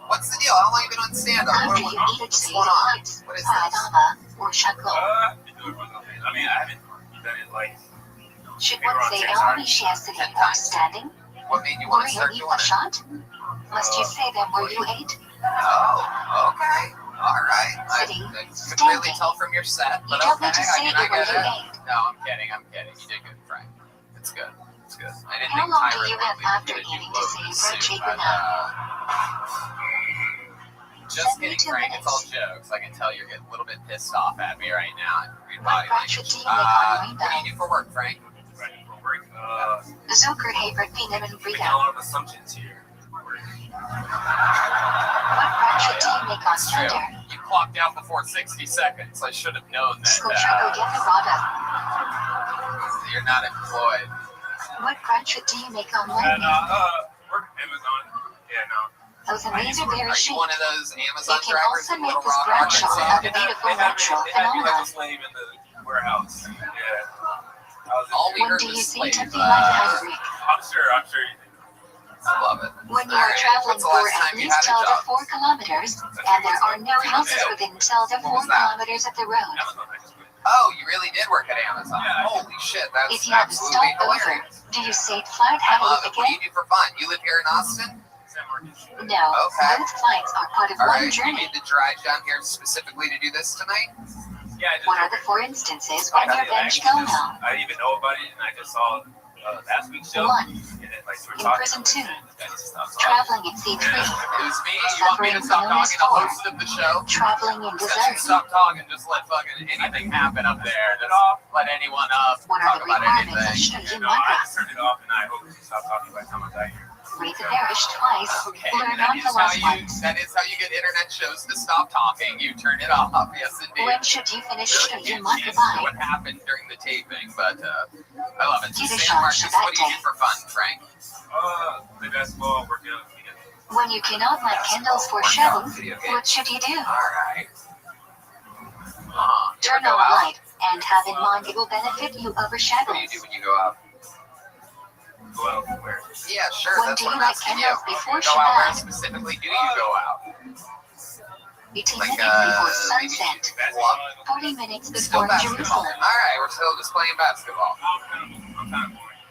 Speaker 3: What's the deal? How long have you been on stand-up?
Speaker 2: After you eat
Speaker 3: What's
Speaker 2: it,
Speaker 3: going on? What is this?
Speaker 2: Padama or shakol.
Speaker 6: I've been doing it for a little bit. I mean, I haven't done it like.
Speaker 2: Should one say Ewasika sitting or standing?
Speaker 3: What made you want to start doing
Speaker 2: Buryanita
Speaker 3: it?
Speaker 2: shot? Must you say them where you ate?
Speaker 3: Oh, okay. All right.
Speaker 2: Sitting,
Speaker 3: I could
Speaker 2: standing.
Speaker 3: really tell from your set,
Speaker 2: You
Speaker 3: but
Speaker 2: don't
Speaker 3: okay.
Speaker 2: need to say
Speaker 3: I
Speaker 2: it where
Speaker 3: get
Speaker 2: you
Speaker 3: it.
Speaker 2: ate.
Speaker 3: No, I'm kidding. You did good, Frank. It's good. It's good. I didn't
Speaker 2: How
Speaker 3: think
Speaker 2: long do
Speaker 3: Tyron
Speaker 2: you
Speaker 3: would
Speaker 2: have
Speaker 3: leave
Speaker 2: after
Speaker 3: me to
Speaker 2: eating
Speaker 3: do
Speaker 2: to say
Speaker 3: loads
Speaker 2: red
Speaker 3: of soup,
Speaker 2: chicken
Speaker 3: but, just
Speaker 2: Send me
Speaker 3: kidding,
Speaker 2: 2
Speaker 3: Frank. It's all
Speaker 2: minutes.
Speaker 3: jokes. I can tell you're getting a little bit pissed off at me right now. Read
Speaker 2: What
Speaker 3: body
Speaker 2: bracha
Speaker 3: language.
Speaker 2: do you make on
Speaker 3: What do you do for work, Frank?
Speaker 6: Ready for work?
Speaker 2: Zucker Haber Pinam and
Speaker 6: Making a
Speaker 2: Brito.
Speaker 6: lot of assumptions here.
Speaker 2: What bracha do you make on
Speaker 3: It's true.
Speaker 2: Thunder?
Speaker 3: You clocked out before 60 seconds. I should have known that
Speaker 2: Skulchako Yakarada.
Speaker 3: you're not employed.
Speaker 2: What bracha do you make on
Speaker 6: And,
Speaker 2: Lightning?
Speaker 6: work Amazon. Yeah, no.
Speaker 2: Those amazing
Speaker 3: Are
Speaker 2: very
Speaker 3: you
Speaker 2: chic.
Speaker 3: one of those Amazon
Speaker 2: You can
Speaker 3: drivers
Speaker 2: also
Speaker 3: in
Speaker 2: make
Speaker 3: Little
Speaker 2: this
Speaker 3: Rock,
Speaker 2: bracha
Speaker 3: Arkansas?
Speaker 2: of a beautiful natural
Speaker 6: They had me like
Speaker 2: phenomenon.
Speaker 6: a slave in the warehouse. Yeah. I was
Speaker 3: All we
Speaker 2: When
Speaker 3: heard
Speaker 2: do you
Speaker 3: was
Speaker 2: see
Speaker 3: slave.
Speaker 2: something like Heinrich?
Speaker 6: I'm sure you do.
Speaker 3: I love it.
Speaker 2: When you
Speaker 3: All
Speaker 2: are
Speaker 3: right,
Speaker 2: traveling
Speaker 3: when's the
Speaker 2: for
Speaker 3: last
Speaker 2: at
Speaker 3: time you
Speaker 2: least
Speaker 3: had a
Speaker 2: 12 to
Speaker 3: job?
Speaker 2: 4 kilometers, and there are no houses within 12 to 4
Speaker 3: was that?
Speaker 2: kilometers of the road.
Speaker 6: Amazon, I just quit.
Speaker 3: Oh, you really did work at Amazon.
Speaker 6: Yeah.
Speaker 3: Holy shit, that's
Speaker 2: If you have to
Speaker 3: absolutely
Speaker 2: stop over,
Speaker 3: hilarious.
Speaker 2: do you say flight
Speaker 3: I
Speaker 2: headed
Speaker 3: love it. What do
Speaker 2: again?
Speaker 3: you do for fun? You live here in Austin?
Speaker 6: San Marcos.
Speaker 2: No,
Speaker 3: Okay.
Speaker 2: both flights are part of
Speaker 3: All
Speaker 2: one
Speaker 3: right. You
Speaker 2: journey.
Speaker 3: made the drive down here specifically to do this tonight?
Speaker 6: Yeah, I just.
Speaker 2: What are the 4 instances when your bench going on?
Speaker 6: I didn't even know about it, and I just saw last week's show.
Speaker 2: 1.
Speaker 6: And then, like, we were
Speaker 2: In
Speaker 6: talking.
Speaker 2: prison 2.
Speaker 6: I just stopped talking.
Speaker 2: Traveling in C3.
Speaker 3: It was me. You want me to stop talking, the host of the show?
Speaker 2: Traveling in
Speaker 3: Since you
Speaker 2: desert.
Speaker 3: stop talking, just let fucking anything happen up there. Just let anyone up.
Speaker 2: What are
Speaker 3: Talk
Speaker 2: the
Speaker 3: about
Speaker 2: requirements of
Speaker 3: anything.
Speaker 2: Shagi
Speaker 6: No, I
Speaker 2: Maka?
Speaker 6: just turned it off, and I hope you stop talking by the time I die here.
Speaker 2: Read the parish twice.
Speaker 3: Okay,
Speaker 2: Learn
Speaker 3: that
Speaker 2: on
Speaker 3: is
Speaker 2: the
Speaker 3: how
Speaker 2: last
Speaker 3: you
Speaker 2: ones.
Speaker 3: that is how you get internet shows to stop talking. You turn it off. Yes, indeed.
Speaker 2: When should you finish
Speaker 3: Really
Speaker 2: Shagi
Speaker 3: can't
Speaker 2: Maka
Speaker 3: see
Speaker 2: by?
Speaker 3: what happened during the taping, but I love it. So
Speaker 2: Give a
Speaker 3: San
Speaker 2: shot
Speaker 3: Marcos,
Speaker 2: to that
Speaker 3: what do you do
Speaker 2: day.
Speaker 3: for fun, Frank?
Speaker 6: Play basketball, work out.
Speaker 2: When you cannot light candles for
Speaker 3: Workout,
Speaker 2: Shabu,
Speaker 3: video game.
Speaker 2: what should you do?
Speaker 3: All right. You
Speaker 2: Turn
Speaker 3: ever
Speaker 2: on
Speaker 3: go
Speaker 2: a
Speaker 3: out?
Speaker 2: light and have in mind it will benefit you over
Speaker 3: What do you
Speaker 2: shadows.
Speaker 3: do when you go out?
Speaker 6: Go out where?
Speaker 3: Yeah, sure.
Speaker 2: When
Speaker 3: That's
Speaker 2: do
Speaker 3: what
Speaker 2: you
Speaker 3: I'm
Speaker 2: light
Speaker 3: asking you.
Speaker 2: candles before
Speaker 3: Go out. Where
Speaker 2: Shabbat?
Speaker 3: specifically do you go out?
Speaker 2: 18
Speaker 3: Like,
Speaker 2: minutes before
Speaker 3: maybe
Speaker 2: sunset.
Speaker 3: club?
Speaker 2: 40 minutes
Speaker 3: Still
Speaker 2: before
Speaker 3: basketball.
Speaker 2: Jerusalem.
Speaker 3: All right, we're still just playing basketball.
Speaker 6: I'm kind of boring.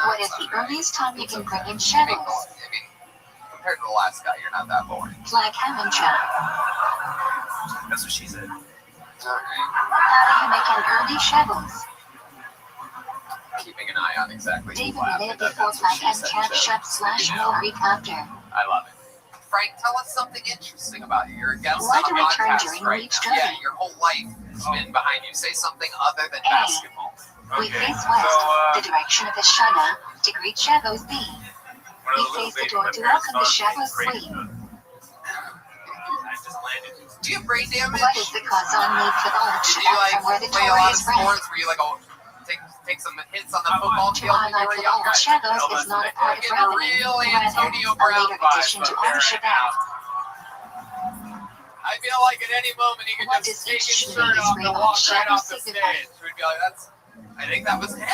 Speaker 2: What is the earliest time you can bring in
Speaker 3: I mean,
Speaker 2: shadows?
Speaker 3: compared to the last guy, you're not that boring.
Speaker 2: Flag Hamancha.
Speaker 6: That's what she said.
Speaker 3: All right.
Speaker 2: How do you make an early shadows?
Speaker 3: Keeping an eye on exactly
Speaker 2: David
Speaker 3: who laughed.
Speaker 2: minute
Speaker 3: That's
Speaker 2: before
Speaker 3: what
Speaker 2: flag
Speaker 3: she
Speaker 2: and
Speaker 3: said,
Speaker 2: cap
Speaker 3: Joe.
Speaker 2: shop slash
Speaker 3: You
Speaker 2: no
Speaker 3: know,
Speaker 2: week after.
Speaker 3: I love it. Frank, tell us something interesting about you. You're a guest
Speaker 2: Why
Speaker 3: on
Speaker 2: do
Speaker 3: a
Speaker 2: we turn
Speaker 3: podcast
Speaker 2: during
Speaker 3: right
Speaker 2: each
Speaker 3: now. Yeah,
Speaker 2: journey?
Speaker 3: your whole life has been behind you. Say something other than
Speaker 2: A.
Speaker 3: basketball.
Speaker 2: We
Speaker 6: Okay,
Speaker 2: face west,
Speaker 6: so,
Speaker 2: the direction of the Shana, to greet Shabbos B.
Speaker 6: one of
Speaker 2: We
Speaker 6: the little
Speaker 2: face the
Speaker 6: babies
Speaker 2: door
Speaker 6: my
Speaker 2: to
Speaker 6: parents
Speaker 2: welcome the
Speaker 6: thought
Speaker 2: Shabbos
Speaker 6: was great.
Speaker 2: sleep.
Speaker 6: I just landed.
Speaker 3: Do you have brain damage?
Speaker 2: What is the cause on need for the
Speaker 3: Do you
Speaker 2: Shabbat from where the
Speaker 3: play a
Speaker 2: Torah
Speaker 3: lot of
Speaker 2: is read?
Speaker 3: sports where you take some hits on the football
Speaker 2: To
Speaker 3: field when you
Speaker 2: highlight
Speaker 3: were
Speaker 2: that
Speaker 3: younger?
Speaker 2: all Shabbos is not a part of
Speaker 3: Get a
Speaker 2: Rabbi,
Speaker 3: real
Speaker 2: rather
Speaker 3: Antonio
Speaker 2: a
Speaker 3: Brown
Speaker 2: later
Speaker 3: vibe
Speaker 2: addition to
Speaker 3: up there
Speaker 2: our
Speaker 3: right
Speaker 2: Shabbat.
Speaker 3: now. I feel like at any moment he could
Speaker 2: What
Speaker 3: just
Speaker 2: does
Speaker 3: take
Speaker 2: each
Speaker 3: his
Speaker 2: Shema
Speaker 3: shirt off
Speaker 2: Israel
Speaker 3: and
Speaker 2: on
Speaker 3: walk right
Speaker 2: Shabbos
Speaker 3: off the
Speaker 2: signify?
Speaker 3: stage. We'd be like, I think that was him.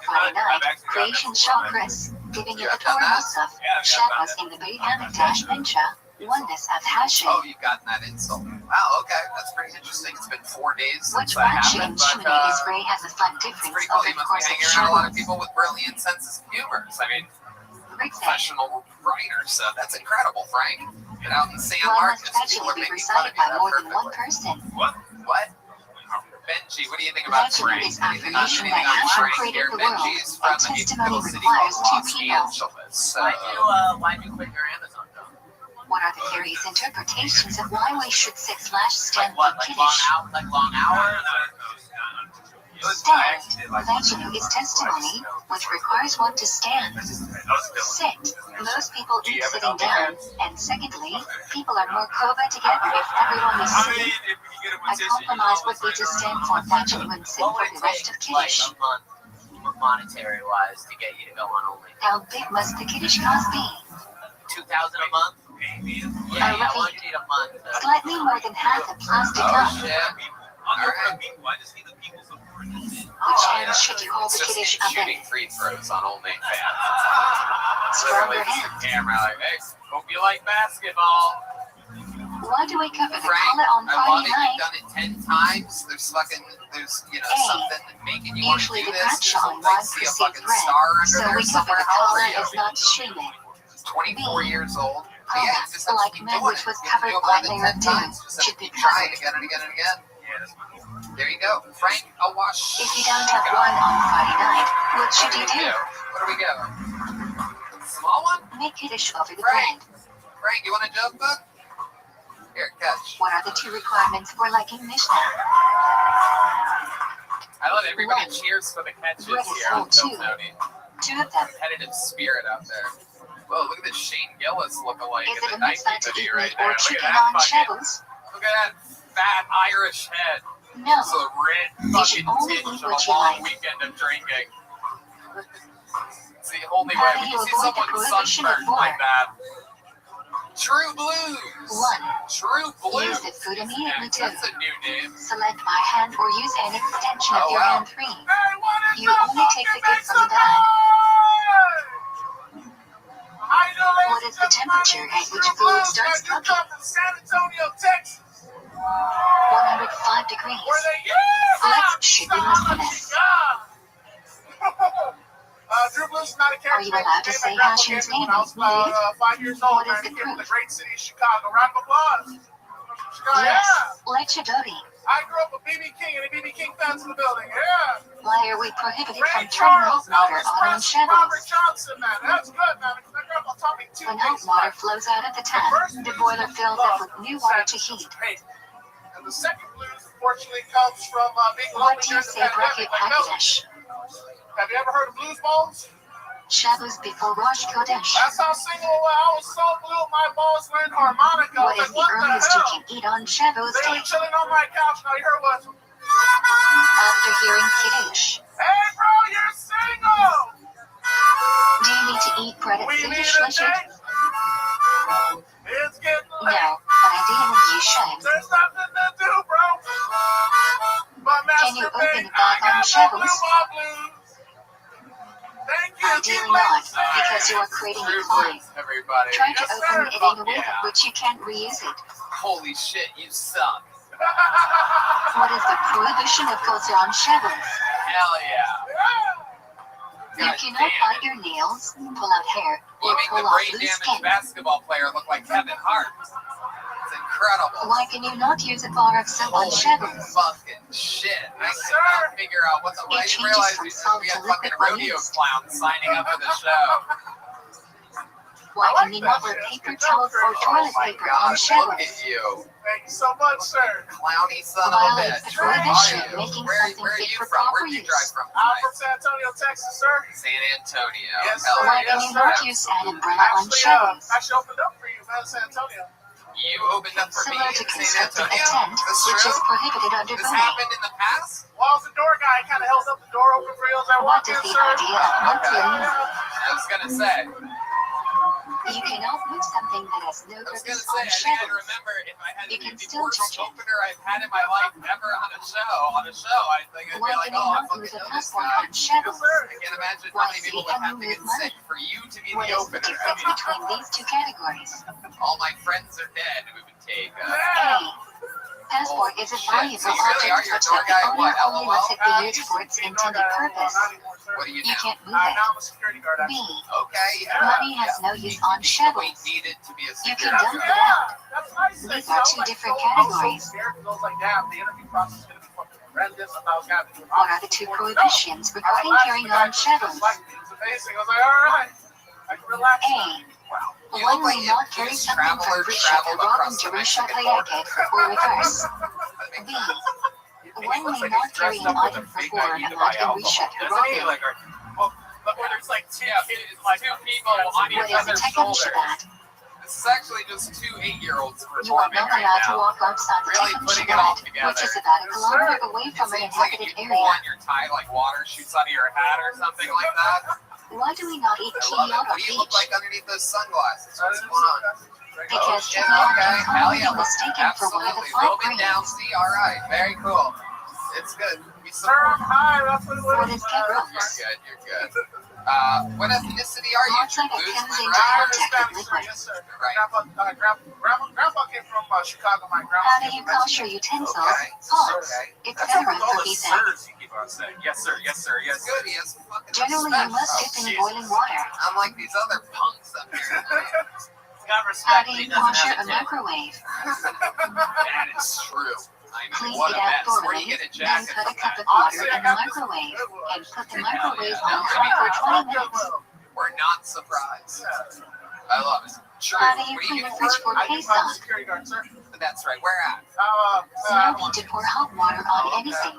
Speaker 2: Friday night, creation chakras, giving you the Torah Musaf, Shabbos in the Beit Hamikdash Pincha, oneness of Hashem.
Speaker 3: Oh, you've gotten that insult. Wow, okay. That's pretty interesting. It's been 4 days
Speaker 2: Which
Speaker 3: since that
Speaker 2: Rashi
Speaker 3: happened,
Speaker 2: in
Speaker 3: but
Speaker 2: Shemini Israel has a fun
Speaker 3: it's
Speaker 2: difference
Speaker 3: pretty cool.
Speaker 2: over
Speaker 3: You
Speaker 2: the
Speaker 3: must be
Speaker 2: course of
Speaker 3: hanging around a lot of
Speaker 2: Shabbos.
Speaker 3: people with brilliant senses of humor. So, I mean,
Speaker 2: birthday.
Speaker 3: professional writer, so that's incredible, Frank. Get out in San
Speaker 2: Why
Speaker 3: Marcos.
Speaker 2: must
Speaker 3: People are
Speaker 2: Veggie be
Speaker 3: making fun of
Speaker 2: recited
Speaker 3: you.
Speaker 2: by more
Speaker 3: That's
Speaker 2: than one
Speaker 3: perfect.
Speaker 2: person?
Speaker 3: What? Benji, what do you think about
Speaker 2: Veggie
Speaker 3: Frank?
Speaker 2: is
Speaker 3: Anything
Speaker 2: affirmation
Speaker 3: on
Speaker 2: that Hashem
Speaker 3: Frank
Speaker 2: created
Speaker 3: here?
Speaker 2: the world,
Speaker 3: Benji is
Speaker 2: and
Speaker 3: from a
Speaker 2: testimony
Speaker 3: little city
Speaker 2: requires
Speaker 3: called
Speaker 2: two
Speaker 3: Los
Speaker 2: people.
Speaker 3: Angeles. So,
Speaker 7: Why'd you quit your Amazon job?
Speaker 2: What are the various interpretations of why we should sit / stand
Speaker 7: Like what?
Speaker 2: for
Speaker 7: Like long
Speaker 2: Kiddush?
Speaker 7: hours? Like long hours?
Speaker 2: Stand, Veggie is testimony, which requires one to stand. Sit, most people eat sitting down, and secondly, people are more kova together if everyone is sitting. A compromise would be to stand for Veggie and sit
Speaker 7: What
Speaker 2: for
Speaker 7: would it
Speaker 2: the rest
Speaker 7: take,
Speaker 2: of
Speaker 7: like
Speaker 2: Kiddush.
Speaker 7: a month, monetary-wise, to get you to go on only?
Speaker 2: How big must the Kiddush cost be?
Speaker 7: 2,000 a month? Yeah, how much do you need a month?
Speaker 2: Slightly more than half a plastic
Speaker 3: oh
Speaker 2: cup.
Speaker 3: shit. Alright.
Speaker 2: Which hand should you hold
Speaker 3: It's
Speaker 2: the
Speaker 3: just
Speaker 2: Kiddush
Speaker 3: in
Speaker 2: up
Speaker 3: shooting
Speaker 2: in?
Speaker 3: free throws on OnlyFans.
Speaker 2: Stronger
Speaker 3: Literally just
Speaker 2: hand.
Speaker 3: a camera like, hey, hope you like basketball.
Speaker 2: Why do we cover the
Speaker 3: Frank,
Speaker 2: collar on
Speaker 3: I love
Speaker 2: Friday
Speaker 3: it.
Speaker 2: night?
Speaker 3: You've done it 10 times. There's
Speaker 2: Hey,
Speaker 3: something making you want to
Speaker 2: usually
Speaker 3: do
Speaker 2: the
Speaker 3: this. There's
Speaker 2: Bradshaw and
Speaker 3: I
Speaker 2: wine
Speaker 3: see a
Speaker 2: perceived
Speaker 3: fucking
Speaker 2: red,
Speaker 3: star under
Speaker 2: so
Speaker 3: there
Speaker 2: we cover
Speaker 3: somewhere.
Speaker 2: the
Speaker 3: How old
Speaker 2: collar
Speaker 3: are you?
Speaker 2: is not streaming.
Speaker 3: 24 years old.
Speaker 2: Collar,
Speaker 3: Yeah, just have to
Speaker 2: like
Speaker 3: keep
Speaker 2: men
Speaker 3: doing
Speaker 2: which
Speaker 3: it.
Speaker 2: was
Speaker 3: You have to
Speaker 2: covered
Speaker 3: do it
Speaker 2: by
Speaker 3: more than
Speaker 2: layer
Speaker 3: 10
Speaker 2: of doom,
Speaker 3: times. Just have
Speaker 2: should
Speaker 3: to
Speaker 2: be
Speaker 3: keep trying
Speaker 2: covered.
Speaker 3: again and again and again. There you go. Frank, I'll wash.
Speaker 2: If you don't have wine on Friday night, what should you do?
Speaker 3: What do we go? Small one?
Speaker 2: Make Kiddush over the
Speaker 3: Frank.
Speaker 2: bread.
Speaker 3: Frank, you want a joke book? Here, catch.
Speaker 2: What are the two requirements for liking Mishnah?
Speaker 3: I love everybody
Speaker 2: One.
Speaker 3: cheers for the catches
Speaker 2: Bread is
Speaker 3: here
Speaker 2: whole
Speaker 3: on
Speaker 2: too.
Speaker 3: Tony.
Speaker 2: Two of them.
Speaker 3: Competitive spirit out there. Whoa, look at this Shane Gillis lookalike
Speaker 2: Is
Speaker 3: in
Speaker 2: it
Speaker 3: the
Speaker 2: a
Speaker 3: Nike
Speaker 2: mitzvah to
Speaker 3: hoodie
Speaker 2: eat
Speaker 3: right
Speaker 2: meat
Speaker 3: there.
Speaker 2: or
Speaker 3: Look at
Speaker 2: chicken
Speaker 3: that
Speaker 2: on
Speaker 3: fucking,
Speaker 2: Shabbos?
Speaker 3: look at that fat Irish head.
Speaker 2: No.
Speaker 3: It's a red
Speaker 2: You should
Speaker 3: fucking
Speaker 2: only
Speaker 3: tinge
Speaker 2: eat
Speaker 3: of
Speaker 2: what
Speaker 3: a
Speaker 2: you
Speaker 3: long
Speaker 2: like.
Speaker 3: weekend of drinking. It's the only way.
Speaker 2: How do
Speaker 3: When
Speaker 2: you
Speaker 3: you see
Speaker 2: avoid the
Speaker 3: someone
Speaker 2: prohibition of
Speaker 3: sunburned
Speaker 2: war?
Speaker 3: like that. True Blues.
Speaker 2: One.
Speaker 3: True Blues.
Speaker 2: Use the food immediately too.
Speaker 3: That's a new name.
Speaker 2: Select by hand or use an extension of
Speaker 3: Oh,
Speaker 2: your
Speaker 3: wow.
Speaker 2: hand 3. You only take the good from the bad. What is the temperature at which food starts cooking?
Speaker 4: San Antonio, Texas.
Speaker 2: 105 degrees. Let's should be listening.
Speaker 4: Drew Blues is not a character.
Speaker 2: Are you allowed to say Hashim's name?
Speaker 4: When I was 5 years old,
Speaker 2: What is
Speaker 4: trying
Speaker 2: the
Speaker 4: to get in the
Speaker 2: proof?
Speaker 4: great city of Chicago. Round of applause. Chicago,
Speaker 2: Yes,
Speaker 4: yeah.
Speaker 2: Lechadori.
Speaker 4: I grew up with B.B. King and the B.B. King fans in the building. Yeah.
Speaker 2: Why are we prohibited from
Speaker 4: Ray
Speaker 2: turning hot
Speaker 4: Charles,
Speaker 2: water
Speaker 4: Elvis
Speaker 2: on
Speaker 4: Presley, Robert
Speaker 2: Shabbos?
Speaker 4: Johnson, man. That's good, man. That girl taught me two
Speaker 2: When hot
Speaker 4: things.
Speaker 2: water flows out of the tap, the boiler fills up with new water to heat.
Speaker 4: And the second blues, unfortunately, comes from being
Speaker 2: What
Speaker 4: lonely
Speaker 2: do you
Speaker 4: during the
Speaker 2: say,
Speaker 4: pandemic.
Speaker 2: Bracket
Speaker 4: Like Melvin.
Speaker 2: Hakadosh?
Speaker 4: Have you ever heard of blues balls?
Speaker 2: Shabbos before Rosh Chodesh.
Speaker 4: That's how single I was so blue, my balls were in harmonica. I
Speaker 2: What
Speaker 4: was
Speaker 2: is
Speaker 4: like,
Speaker 2: the
Speaker 4: what the
Speaker 2: earliest you
Speaker 4: hell?
Speaker 2: can eat on Shabbos
Speaker 4: They
Speaker 2: day?
Speaker 4: were chilling on my couch, and all you heard was,
Speaker 2: After hearing Kiddush,
Speaker 4: hey, bro, you're single!
Speaker 2: do you need to eat bread at
Speaker 4: We need
Speaker 2: Kiddush,
Speaker 4: a
Speaker 2: Lechad?
Speaker 4: date. It's getting
Speaker 2: No,
Speaker 4: late.
Speaker 2: but ideally you should.
Speaker 4: There's nothing to do, bro. But
Speaker 2: Can you open
Speaker 4: masturbate,
Speaker 2: it back
Speaker 4: I
Speaker 2: on
Speaker 4: got
Speaker 2: Shabbos?
Speaker 4: the blue ball blues. Thank you.
Speaker 2: Ideally not, because you are creating a
Speaker 3: True
Speaker 2: climb.
Speaker 3: Blues, everybody.
Speaker 2: Try to
Speaker 4: Yes,
Speaker 2: open
Speaker 4: sir.
Speaker 2: it in
Speaker 3: Fuck
Speaker 2: a way
Speaker 3: yeah.
Speaker 2: in which you can't reuse it.
Speaker 3: Holy shit, you suck.
Speaker 2: What is the prohibition of kosher on Shabbos?
Speaker 3: Hell yeah.
Speaker 2: You
Speaker 3: God
Speaker 2: cannot
Speaker 3: damn
Speaker 2: bite
Speaker 3: it.
Speaker 2: your nails, pull out hair,
Speaker 3: You
Speaker 2: or
Speaker 3: make the
Speaker 2: pull off
Speaker 3: brain
Speaker 2: loose
Speaker 3: damaged
Speaker 2: skin.
Speaker 3: basketball player look like Kevin Hart. It's incredible.
Speaker 2: Why can you not use a bar of soap on
Speaker 3: Holy
Speaker 2: Shabbos?
Speaker 3: fucking shit. I
Speaker 4: Yes,
Speaker 3: cannot figure out what the
Speaker 2: It
Speaker 3: I
Speaker 2: changes
Speaker 3: realize
Speaker 2: from
Speaker 3: we
Speaker 2: solid
Speaker 3: we
Speaker 2: to
Speaker 3: have fucking
Speaker 2: liquid when
Speaker 3: rodeo
Speaker 2: used.
Speaker 3: clowns signing up for the show.
Speaker 2: Why can you not wear paper towels or toilet
Speaker 3: Oh my
Speaker 2: paper
Speaker 3: God,
Speaker 2: on
Speaker 3: look
Speaker 2: Shabbos?
Speaker 3: at you.
Speaker 4: Thank you so much, sir.
Speaker 3: Clowny son of a
Speaker 2: Violates
Speaker 3: bitch.
Speaker 2: the
Speaker 3: Where are
Speaker 2: prohibition
Speaker 3: you?
Speaker 2: of making
Speaker 3: Where
Speaker 2: something
Speaker 3: are
Speaker 2: fit
Speaker 3: you
Speaker 2: for
Speaker 3: from?
Speaker 2: proper
Speaker 3: Where do you
Speaker 2: use.
Speaker 3: drive from
Speaker 4: I'm
Speaker 3: tonight?
Speaker 4: from San Antonio, Texas, sir.
Speaker 3: San Antonio.
Speaker 4: Yes,
Speaker 3: Hell
Speaker 4: sir.
Speaker 2: Why
Speaker 3: yeah.
Speaker 2: can you not use an umbrella on Shabbos?
Speaker 4: Actually opened up for you, man, San Antonio.
Speaker 3: You opened up for me
Speaker 2: Similar
Speaker 3: in
Speaker 2: to
Speaker 3: San
Speaker 2: constructing a
Speaker 3: Antonio?
Speaker 2: tent,
Speaker 3: That's
Speaker 2: which is
Speaker 3: true?
Speaker 2: prohibited under
Speaker 3: This
Speaker 2: Bowie.
Speaker 3: happened in the past?
Speaker 4: Well, I was the door guy. Kind of held up the door open for you as I
Speaker 2: What
Speaker 4: walked
Speaker 2: is
Speaker 4: in,
Speaker 2: the
Speaker 4: sir.
Speaker 2: idea of monthly
Speaker 3: Okay.
Speaker 2: meal?
Speaker 3: I was gonna say.
Speaker 2: You cannot move something that has no
Speaker 3: I was gonna
Speaker 2: purpose
Speaker 3: say,
Speaker 2: on
Speaker 3: I think I'd
Speaker 2: Shabbos.
Speaker 3: remember if I had
Speaker 2: You
Speaker 3: to
Speaker 2: can
Speaker 3: be the
Speaker 2: still
Speaker 3: worst
Speaker 2: touch it.
Speaker 3: opener I've had in my life ever on a show. I think I'd be
Speaker 2: Why
Speaker 3: like,
Speaker 2: can you
Speaker 3: oh, I
Speaker 2: not
Speaker 3: fucking
Speaker 2: move a
Speaker 3: know this
Speaker 2: passport
Speaker 3: guy.
Speaker 2: on Shabbos?
Speaker 3: I can't imagine how
Speaker 2: Why
Speaker 3: many people
Speaker 2: see
Speaker 3: would
Speaker 2: how
Speaker 3: have to
Speaker 2: you
Speaker 3: get
Speaker 2: move money?
Speaker 3: sick for you to be
Speaker 2: What
Speaker 3: the
Speaker 2: is the
Speaker 3: opener. I
Speaker 2: difference
Speaker 3: mean,
Speaker 2: between these two categories?
Speaker 3: all my friends are dead. We would take.
Speaker 2: A. Passport is a
Speaker 3: Shit,
Speaker 2: valuable
Speaker 3: so you really are
Speaker 2: object
Speaker 3: your
Speaker 2: such
Speaker 3: tour
Speaker 2: that the
Speaker 3: guide,
Speaker 2: owner
Speaker 3: what,
Speaker 2: only lets it
Speaker 3: LOL?
Speaker 2: be used for its intended purpose.
Speaker 3: What do you
Speaker 2: You
Speaker 3: know?
Speaker 2: can't move
Speaker 4: Now
Speaker 2: it.
Speaker 4: I'm a security guard.
Speaker 2: B.
Speaker 3: Okay, yeah.
Speaker 2: Money has no use on
Speaker 3: We
Speaker 2: shovels.
Speaker 3: needed to be a
Speaker 2: You
Speaker 3: security
Speaker 2: can dump
Speaker 3: guard.
Speaker 2: it out.
Speaker 4: That's nice.
Speaker 2: These are two different categories.
Speaker 4: I was like, damn, the interview process is going to be fucking horrendous. I thought I was going to do an
Speaker 2: What are the two prohibitions regarding carrying on shovels?
Speaker 4: It was amazing. I was like, all right, I can relax now.
Speaker 2: A.
Speaker 3: Wow. You
Speaker 2: One
Speaker 3: look like
Speaker 2: may not
Speaker 3: you
Speaker 2: carry
Speaker 3: just
Speaker 2: something from
Speaker 3: traveled
Speaker 2: Brisha to Robin
Speaker 3: across
Speaker 2: to
Speaker 3: the
Speaker 2: Risha
Speaker 3: Mexican border.
Speaker 2: Kayake, or reverse.
Speaker 3: That makes
Speaker 2: B.
Speaker 3: sense.
Speaker 2: One may not carry an item for foreign amount and Risha to Robin.
Speaker 5: Like, but where there's like two kids,
Speaker 3: like two people on
Speaker 2: What
Speaker 3: each
Speaker 2: is the
Speaker 3: other's
Speaker 2: technical
Speaker 3: shoulders.
Speaker 2: Shabbat?
Speaker 3: This is actually just two 8-year-olds
Speaker 2: You are
Speaker 3: performing
Speaker 2: not
Speaker 3: right
Speaker 2: allowed to
Speaker 3: now.
Speaker 2: walk outside the
Speaker 3: Really
Speaker 2: Tekam
Speaker 3: putting it all
Speaker 2: Shabbat,
Speaker 3: together.
Speaker 2: which is about a kilometer away
Speaker 3: It
Speaker 2: from an
Speaker 3: seems like if
Speaker 2: inhabited
Speaker 3: you pull
Speaker 2: area.
Speaker 3: on your tie, like water shoots out of your hat or something like that.
Speaker 2: Why do we not eat
Speaker 3: I love it.
Speaker 2: chili
Speaker 3: What do you look
Speaker 2: beach?
Speaker 3: like underneath those sunglasses? What's going on?
Speaker 2: Because
Speaker 3: shit,
Speaker 2: chili
Speaker 3: okay.
Speaker 2: can
Speaker 3: Hell
Speaker 2: commonly
Speaker 3: yeah.
Speaker 2: be mistaken for one of the
Speaker 3: Absolutely.
Speaker 2: 5
Speaker 3: Roll me down.
Speaker 2: grains.
Speaker 3: See, all right. Very cool. It's good. We
Speaker 4: Sir, I'm
Speaker 3: support.
Speaker 4: high. That's what it
Speaker 2: What
Speaker 4: was.
Speaker 2: is Kebrox?
Speaker 3: You're good. You're good. What ethnicity are you?
Speaker 2: Mozzarella
Speaker 3: Jews,
Speaker 2: comes
Speaker 3: am I
Speaker 2: into
Speaker 3: right?
Speaker 2: contact with liquid.
Speaker 4: Yes, sir.
Speaker 3: Right.
Speaker 4: Grandpa came from Chicago. My grandma
Speaker 2: How do
Speaker 4: came
Speaker 2: you
Speaker 4: from
Speaker 2: wash
Speaker 4: Mexico.
Speaker 2: your utensils,
Speaker 3: Okay.
Speaker 2: pots,
Speaker 3: Okay.
Speaker 5: That's up
Speaker 2: etc.
Speaker 5: with all
Speaker 2: for
Speaker 5: the
Speaker 2: he said.
Speaker 5: sirs you keep on saying. Yes, sir. Yes, sir. Yes,
Speaker 3: It's
Speaker 5: sir.
Speaker 3: good. He has fucking
Speaker 2: Generally, you
Speaker 3: respect.
Speaker 2: must
Speaker 3: Oh,
Speaker 2: dip in
Speaker 3: Jesus.
Speaker 2: boiling water.
Speaker 3: Unlike these other punks up here.
Speaker 5: He's got
Speaker 2: How
Speaker 5: respect,
Speaker 2: do
Speaker 5: but he
Speaker 2: you
Speaker 5: doesn't
Speaker 2: wash
Speaker 5: have
Speaker 2: a
Speaker 5: a tail.
Speaker 2: microwave?
Speaker 3: That is true. I mean,
Speaker 2: Clean
Speaker 3: what
Speaker 2: it
Speaker 3: a
Speaker 2: out
Speaker 3: mess. Where do
Speaker 2: thoroughly,
Speaker 3: you get a
Speaker 2: then
Speaker 3: jacket
Speaker 2: put a
Speaker 3: from
Speaker 2: cup
Speaker 3: that?
Speaker 2: of water
Speaker 4: Honestly, I
Speaker 2: in the
Speaker 4: got this
Speaker 2: microwave
Speaker 4: good one.
Speaker 2: and put the microwave
Speaker 3: yeah.
Speaker 2: on high for 20 minutes.
Speaker 3: We're not surprised. I love it. True.
Speaker 2: How do you
Speaker 3: What do
Speaker 2: clean
Speaker 3: you
Speaker 2: the
Speaker 3: get
Speaker 2: fridge
Speaker 3: for
Speaker 2: for
Speaker 3: it?
Speaker 4: I'm a
Speaker 2: queso?
Speaker 4: security guard, sir.
Speaker 3: That's right. Where at?
Speaker 2: No need to pour hot water on anything.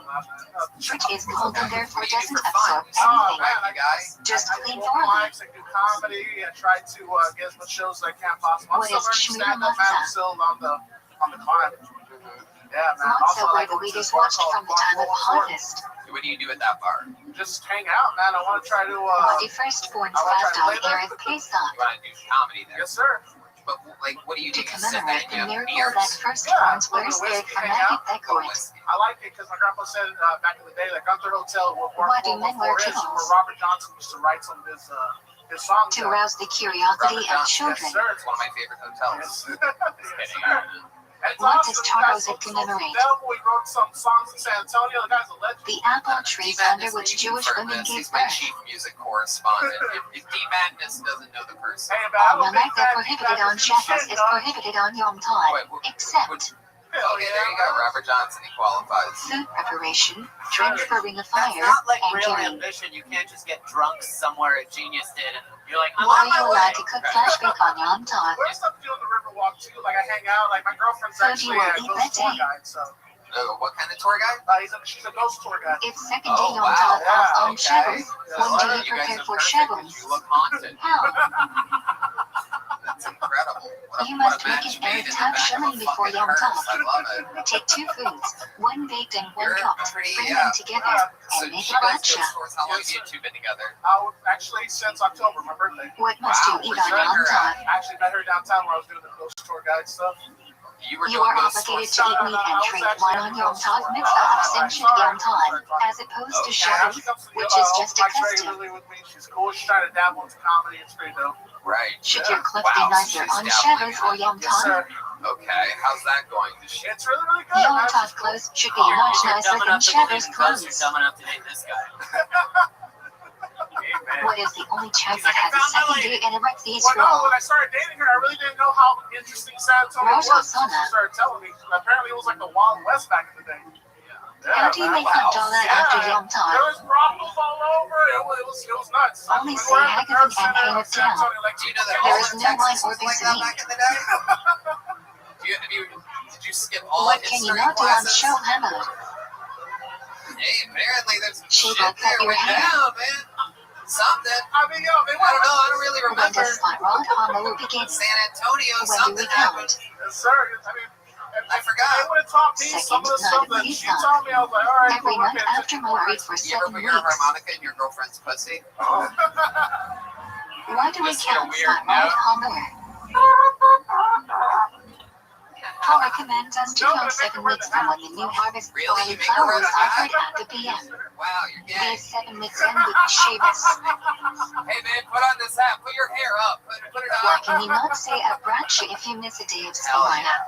Speaker 2: Fridge is cold and therefore
Speaker 3: What do you do
Speaker 2: doesn't
Speaker 3: for fun?
Speaker 2: absorb anything.
Speaker 3: You guys?
Speaker 2: Just
Speaker 4: I
Speaker 2: clean
Speaker 4: do
Speaker 2: thoroughly.
Speaker 4: I do comedy. I try to get as much shows as I can possible. I'm
Speaker 2: What
Speaker 4: still
Speaker 2: is
Speaker 4: learning stand-up, man. I'm
Speaker 2: shmita
Speaker 4: still on the climb. Yeah, man.
Speaker 2: Matzah
Speaker 4: Also,
Speaker 2: where
Speaker 4: like
Speaker 2: the
Speaker 4: going
Speaker 2: wheat
Speaker 4: to
Speaker 2: is
Speaker 4: this bar
Speaker 2: watched
Speaker 4: called
Speaker 2: from the time of harvest.
Speaker 3: What do you do at that bar?
Speaker 4: Just hang out, man. I want to try to.
Speaker 2: What the firstborn's fast on Erev Pesach.
Speaker 3: You want to do comedy there?
Speaker 4: Yes, sir.
Speaker 3: But, like, what do you
Speaker 2: To
Speaker 3: do? You sit there
Speaker 2: commemorate
Speaker 3: and
Speaker 2: the
Speaker 3: you have
Speaker 2: miracle that
Speaker 3: beers?
Speaker 2: firstborns were
Speaker 4: Yeah,
Speaker 2: spared from
Speaker 4: hang
Speaker 2: magic
Speaker 4: out,
Speaker 2: decorates.
Speaker 4: I like it because my grandpa said back in the day, like Gunther Hotel,
Speaker 2: Why do men wear kittles?
Speaker 4: where Robert Johnson used to write some of his songs.
Speaker 2: To arouse the curiosity of children.
Speaker 4: Yes, sir.
Speaker 3: It's one of my favorite hotels.
Speaker 4: Yes. And it's
Speaker 2: What
Speaker 4: awesome.
Speaker 2: does Charles
Speaker 4: The guy
Speaker 2: commemorate?
Speaker 4: Devil, he wrote some songs in San Antonio. The guy's a legend.
Speaker 2: The apple trees under which Jewish women gave
Speaker 3: He's my
Speaker 2: birth.
Speaker 3: chief music correspondent. If D Madness doesn't know the person.
Speaker 4: Hey, man, I'm a
Speaker 2: Unlike
Speaker 4: big
Speaker 2: that
Speaker 4: fan of
Speaker 2: prohibited on
Speaker 4: Madness.
Speaker 2: Shabbos
Speaker 4: Shit,
Speaker 2: is
Speaker 4: dog.
Speaker 2: prohibited on Yom Tov, except
Speaker 3: Okay, there you go. Robert Johnson, he qualifies.
Speaker 2: food preparation, transferring a
Speaker 6: That's
Speaker 2: fire,
Speaker 6: not like
Speaker 2: and
Speaker 6: real
Speaker 2: killing.
Speaker 6: ambition. You can't just get drunk somewhere at Genius did and you're like, I'm
Speaker 2: Why
Speaker 6: on
Speaker 2: are you
Speaker 6: my way.
Speaker 2: allowed to cook flashback on Yom Tov?
Speaker 4: What stuff do you do on the Riverwalk too? Like I hang out. Like my girlfriend's
Speaker 2: So do
Speaker 4: actually
Speaker 2: you
Speaker 4: a
Speaker 2: eat
Speaker 4: ghost tour
Speaker 2: veggie?
Speaker 4: guide. So
Speaker 3: What kind of tour guide?
Speaker 4: she's a ghost tour guide.
Speaker 2: It's second day
Speaker 3: Oh,
Speaker 2: Yom
Speaker 3: wow.
Speaker 2: Tov
Speaker 4: Yeah,
Speaker 2: on Shabbos. When do
Speaker 3: You
Speaker 2: you
Speaker 3: guys
Speaker 2: prepare
Speaker 3: are
Speaker 2: for
Speaker 3: perfect
Speaker 2: Shabbos?
Speaker 3: because you look haunted.
Speaker 2: How?
Speaker 3: That's incredible.
Speaker 2: You
Speaker 3: What
Speaker 2: must
Speaker 3: a
Speaker 2: make
Speaker 3: match
Speaker 2: an
Speaker 3: made
Speaker 2: Erev
Speaker 3: in the
Speaker 2: Tav
Speaker 3: back of a
Speaker 2: shilling before
Speaker 3: fucking
Speaker 2: Yom
Speaker 3: hearse.
Speaker 2: Tov.
Speaker 3: I love it.
Speaker 2: Take 2 foods, one baked and one
Speaker 3: You're
Speaker 2: cooked,
Speaker 3: pretty,
Speaker 2: bring them together,
Speaker 3: So
Speaker 2: and
Speaker 3: you
Speaker 2: make
Speaker 3: guys
Speaker 2: a
Speaker 3: go
Speaker 2: bracha.
Speaker 3: stores. How long have you two been together?
Speaker 4: Actually since October, my birthday.
Speaker 2: What must
Speaker 3: Wow,
Speaker 2: you eat
Speaker 3: where'd
Speaker 2: on
Speaker 3: you
Speaker 2: Yom
Speaker 3: meet her
Speaker 2: Tov?
Speaker 4: I actually met her downtown where I was doing the ghost tour guide stuff.
Speaker 3: You were
Speaker 2: You
Speaker 3: doing
Speaker 2: are
Speaker 3: those
Speaker 2: obligated
Speaker 3: stores.
Speaker 2: to eat meat and drink wine on Yom Tov mitzvah of Simchat Yom Tov, as opposed to Shabbos, which is just a custom.
Speaker 4: regularly with me. She's cool. She's trying to dabble into comedy. It's pretty dope.
Speaker 3: Right.
Speaker 2: Should
Speaker 4: Yeah.
Speaker 2: your clip
Speaker 3: Wow,
Speaker 2: be nicer
Speaker 3: she's
Speaker 2: on
Speaker 3: dabbling
Speaker 2: Shabbos or Yom
Speaker 4: Yes, sir.
Speaker 2: Tov?
Speaker 3: Okay, how's that going? Does she?
Speaker 4: It's really, really good.
Speaker 2: Yom
Speaker 4: man.
Speaker 2: Tov
Speaker 4: She's cool.
Speaker 2: clothes should be
Speaker 3: Oh,
Speaker 2: much
Speaker 6: You're
Speaker 2: nicer
Speaker 6: dumb
Speaker 2: than
Speaker 6: enough to believe
Speaker 2: Shabbos
Speaker 6: in ghosts.
Speaker 2: clothes.
Speaker 6: You're dumb enough to date this guy.
Speaker 2: What is the only child
Speaker 6: He's
Speaker 2: that
Speaker 6: like, I
Speaker 2: has a
Speaker 6: found my
Speaker 2: second
Speaker 6: lady.
Speaker 2: date and erects these
Speaker 4: Well, no,
Speaker 2: wrong?
Speaker 4: when I started dating her, I really didn't know how interesting San Antonio
Speaker 2: Rosh
Speaker 4: was. She
Speaker 2: Hashanah.
Speaker 4: started telling me. Apparently, it was like the Wild West back in the day.
Speaker 2: How do you make
Speaker 3: wow.
Speaker 2: hot dollar after Yom
Speaker 4: There
Speaker 2: Tov?
Speaker 4: was brothels all over. It was nuts.
Speaker 2: Only
Speaker 4: We
Speaker 2: say
Speaker 4: were at the
Speaker 2: Haggadah
Speaker 4: Nerve
Speaker 2: and
Speaker 4: Center
Speaker 2: hang
Speaker 4: in
Speaker 2: it
Speaker 4: San
Speaker 2: down.
Speaker 4: Antonio, like,
Speaker 3: Do you know that
Speaker 2: There
Speaker 3: all
Speaker 2: is
Speaker 3: of
Speaker 2: no
Speaker 3: Texas
Speaker 2: wine
Speaker 3: was
Speaker 2: or
Speaker 3: like
Speaker 2: beer
Speaker 3: that
Speaker 2: to
Speaker 3: back
Speaker 2: eat.
Speaker 3: in the day? Did you skip all
Speaker 2: What can you
Speaker 3: history
Speaker 2: not do on
Speaker 3: classes?
Speaker 2: Shul Hamad?
Speaker 3: Hey, apparently there's some
Speaker 2: She
Speaker 3: shit
Speaker 2: got cut
Speaker 3: there
Speaker 2: your
Speaker 3: went
Speaker 2: hair.
Speaker 3: down, man. Something.
Speaker 4: I mean, yo, they
Speaker 3: I don't know. I don't really
Speaker 2: When
Speaker 3: remember.
Speaker 2: does Spiraled Hama begin?
Speaker 3: San Antonio,
Speaker 2: When do
Speaker 3: something
Speaker 2: we
Speaker 3: happened.
Speaker 2: count?
Speaker 4: Yes, sir. I mean,
Speaker 3: I forgot.
Speaker 4: They would have taught me some of the stuff that she taught me. I was like, all right,
Speaker 2: Every
Speaker 4: cool.
Speaker 2: night after my read for
Speaker 3: You ever
Speaker 2: 7
Speaker 3: put your
Speaker 2: weeks.
Speaker 3: harmonica in your girlfriend's pussy?
Speaker 2: Why do we
Speaker 3: Just in a
Speaker 2: count
Speaker 3: weird
Speaker 2: Spiraled
Speaker 3: note.
Speaker 2: Hama? Torah commands us to count 7 weeks from when the new harvest
Speaker 3: Really?
Speaker 2: barley
Speaker 3: You make her
Speaker 2: flour
Speaker 3: wear
Speaker 2: is
Speaker 3: the hat?
Speaker 2: offered at the PM.
Speaker 3: Wow, you're gay.
Speaker 2: These 7 weeks end with Shabbos.
Speaker 3: Hey, man, put on this hat. Put your hair up. Put it
Speaker 2: Why
Speaker 3: on.
Speaker 2: can you not say a bracha if you miss a day of
Speaker 3: Hell
Speaker 2: Spiraled?
Speaker 3: yeah.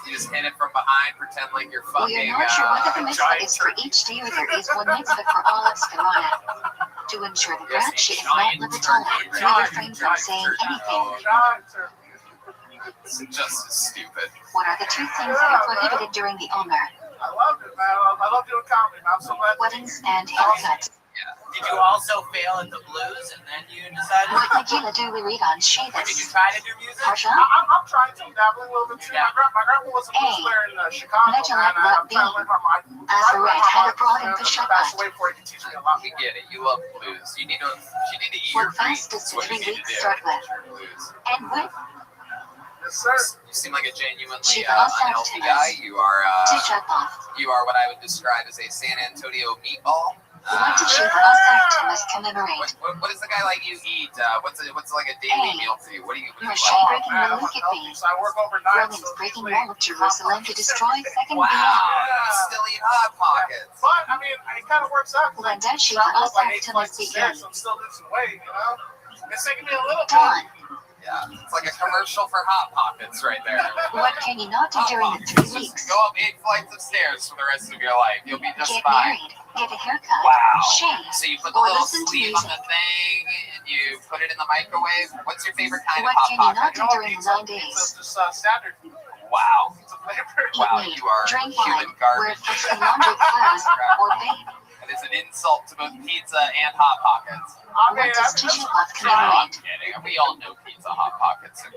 Speaker 3: You just hit it from behind, pretend like you're fucking.
Speaker 2: We are not sure whether the mitzvah
Speaker 3: giant
Speaker 2: is for
Speaker 3: turkey.
Speaker 2: each day or there is one mitzvah for all of Skarana. To ensure the bradsha is not limited, we refrain from saying anything.
Speaker 3: It's just as stupid.
Speaker 2: What are the two things that are prohibited during the Omer?
Speaker 4: I love it, man. I love doing comedy. I'm so glad.
Speaker 2: Weddings and haircuts.
Speaker 7: Did you also fail at the blues and then you decided?
Speaker 2: What Megillah do we read on
Speaker 7: Did you
Speaker 2: Shabbos?
Speaker 7: try to do music?
Speaker 2: Parsha?
Speaker 4: I'm trying to dabbling a little bit too. My grandma was a blues player in Chicago,
Speaker 2: Megillah
Speaker 4: and I'm trying to learn her life.
Speaker 2: Azaret had a broad in
Speaker 4: That's
Speaker 2: Peshabat.
Speaker 4: the way for it to teach me a lot.
Speaker 3: We get it. You love blues. You need to eat
Speaker 2: What
Speaker 3: your
Speaker 2: fast
Speaker 3: greens.
Speaker 2: does the
Speaker 3: What you
Speaker 2: 3
Speaker 3: need to
Speaker 2: weeks
Speaker 3: do.
Speaker 2: start with?
Speaker 3: Blues.
Speaker 2: And with
Speaker 4: Yes, sir.
Speaker 3: You seem like a genuinely
Speaker 2: Shiva
Speaker 3: unhealthy guy. You are
Speaker 2: Tisha B'Av.
Speaker 3: you are what I would describe as a San Antonio meatball.
Speaker 2: What did Shiva Asar commemorate?
Speaker 3: What does a guy like you eat? What's like a daily meal for you? What do you
Speaker 2: Moshe
Speaker 3: like?
Speaker 2: breaking the look at me.
Speaker 4: So I work overnight.
Speaker 2: Romans
Speaker 4: so
Speaker 2: breaking
Speaker 4: usually-
Speaker 2: wall of Jerusalem to destroy second
Speaker 3: Wow,
Speaker 2: beyond.
Speaker 3: you still eat Hot Pockets.
Speaker 4: But I mean, it kind of works out.
Speaker 2: When does Shiva
Speaker 4: I'm up like
Speaker 2: Asar
Speaker 4: 8 flights of stairs,
Speaker 2: begin?
Speaker 4: so I'm still losing weight, you know? It's taking me a little bit.
Speaker 2: Dawn.
Speaker 3: Yeah, it's like a commercial for Hot Pockets right there.
Speaker 2: What can you not do during the 3 weeks?
Speaker 3: Go up 8 flights of stairs for the rest of your life. You'll be just
Speaker 2: Get
Speaker 3: fine.
Speaker 2: married, get a haircut,
Speaker 3: Wow.
Speaker 2: shave,
Speaker 3: So you put the
Speaker 2: or
Speaker 3: little
Speaker 2: listen to
Speaker 3: sleeve on
Speaker 2: music.
Speaker 3: the thing and you put it in the microwave. What's your favorite kind
Speaker 2: What
Speaker 3: of
Speaker 2: can you
Speaker 3: Hot
Speaker 2: not
Speaker 3: Pocket?
Speaker 2: do during the 9 days?
Speaker 4: It's just standard.
Speaker 3: Wow.
Speaker 4: It's a flavor.
Speaker 2: Eat
Speaker 3: Wow,
Speaker 2: meat,
Speaker 3: you are
Speaker 2: drink
Speaker 3: human
Speaker 2: wine, wear
Speaker 3: garbage.
Speaker 2: filthy laundry clothes, or bathe.
Speaker 3: It is an insult to both pizza and Hot Pockets.
Speaker 4: I mean,
Speaker 2: What does Tisha B'Av
Speaker 3: No, I'm
Speaker 2: commemorate?
Speaker 3: kidding. We all know pizza Hot Pockets.
Speaker 2: A.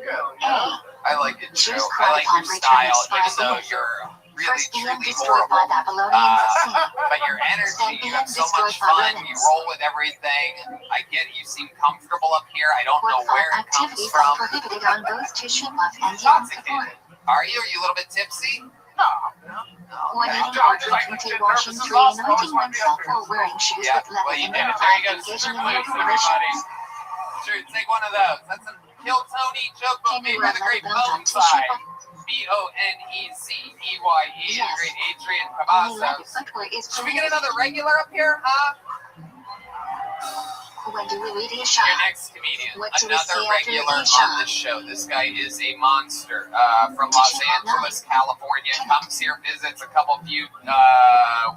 Speaker 3: I like it too.
Speaker 2: Jews
Speaker 3: I like
Speaker 2: cried
Speaker 3: your
Speaker 2: on
Speaker 3: style,
Speaker 2: return
Speaker 3: even though
Speaker 2: spies.
Speaker 3: you're really
Speaker 2: First being
Speaker 3: truly
Speaker 2: destroyed by
Speaker 3: horrible.
Speaker 2: Babylonians sin.
Speaker 3: But your energy, you have so
Speaker 2: Destroyed
Speaker 3: much
Speaker 2: by
Speaker 3: fun. You
Speaker 2: Romans.
Speaker 3: roll with everything. I get it. You seem comfortable up here. I don't know
Speaker 2: What
Speaker 3: where
Speaker 2: 5
Speaker 3: it comes
Speaker 2: activities are
Speaker 3: from.
Speaker 2: prohibited on both Tisha B'Av and Yom Kippur?
Speaker 3: Intoxicated. Are you? Are you a little bit tipsy?
Speaker 2: When
Speaker 3: Okay.
Speaker 2: eating or drinking tea, washing, anointing oneself, or wearing shoes
Speaker 3: Yeah,
Speaker 2: with leather
Speaker 3: well, you
Speaker 2: in
Speaker 3: did
Speaker 2: their
Speaker 3: it. There you go.
Speaker 2: engaging
Speaker 3: Super
Speaker 2: in
Speaker 3: blues,
Speaker 2: mortal
Speaker 3: everybody.
Speaker 2: relations.
Speaker 3: Sure, take one of those. That's a Kill Tony joke book
Speaker 2: Can
Speaker 3: made
Speaker 2: you
Speaker 3: by
Speaker 2: wear
Speaker 3: the
Speaker 2: leather
Speaker 3: great
Speaker 2: belt on Tisha
Speaker 3: Bonsai.
Speaker 2: B'Av?
Speaker 3: Bonezeye,
Speaker 2: Yes.
Speaker 3: the great Adrian
Speaker 2: Only leather
Speaker 3: Cavazos.
Speaker 2: footwear is
Speaker 3: Should we get
Speaker 2: prohibited.
Speaker 3: another regular up here, huh?
Speaker 2: When do we read
Speaker 3: Your
Speaker 2: Isha?
Speaker 3: next comedian,
Speaker 2: What do we
Speaker 3: another
Speaker 2: say after
Speaker 3: regular
Speaker 2: Isha?
Speaker 3: on this show. This guy is a monster from Los Angeles, California. Comes here, visits a few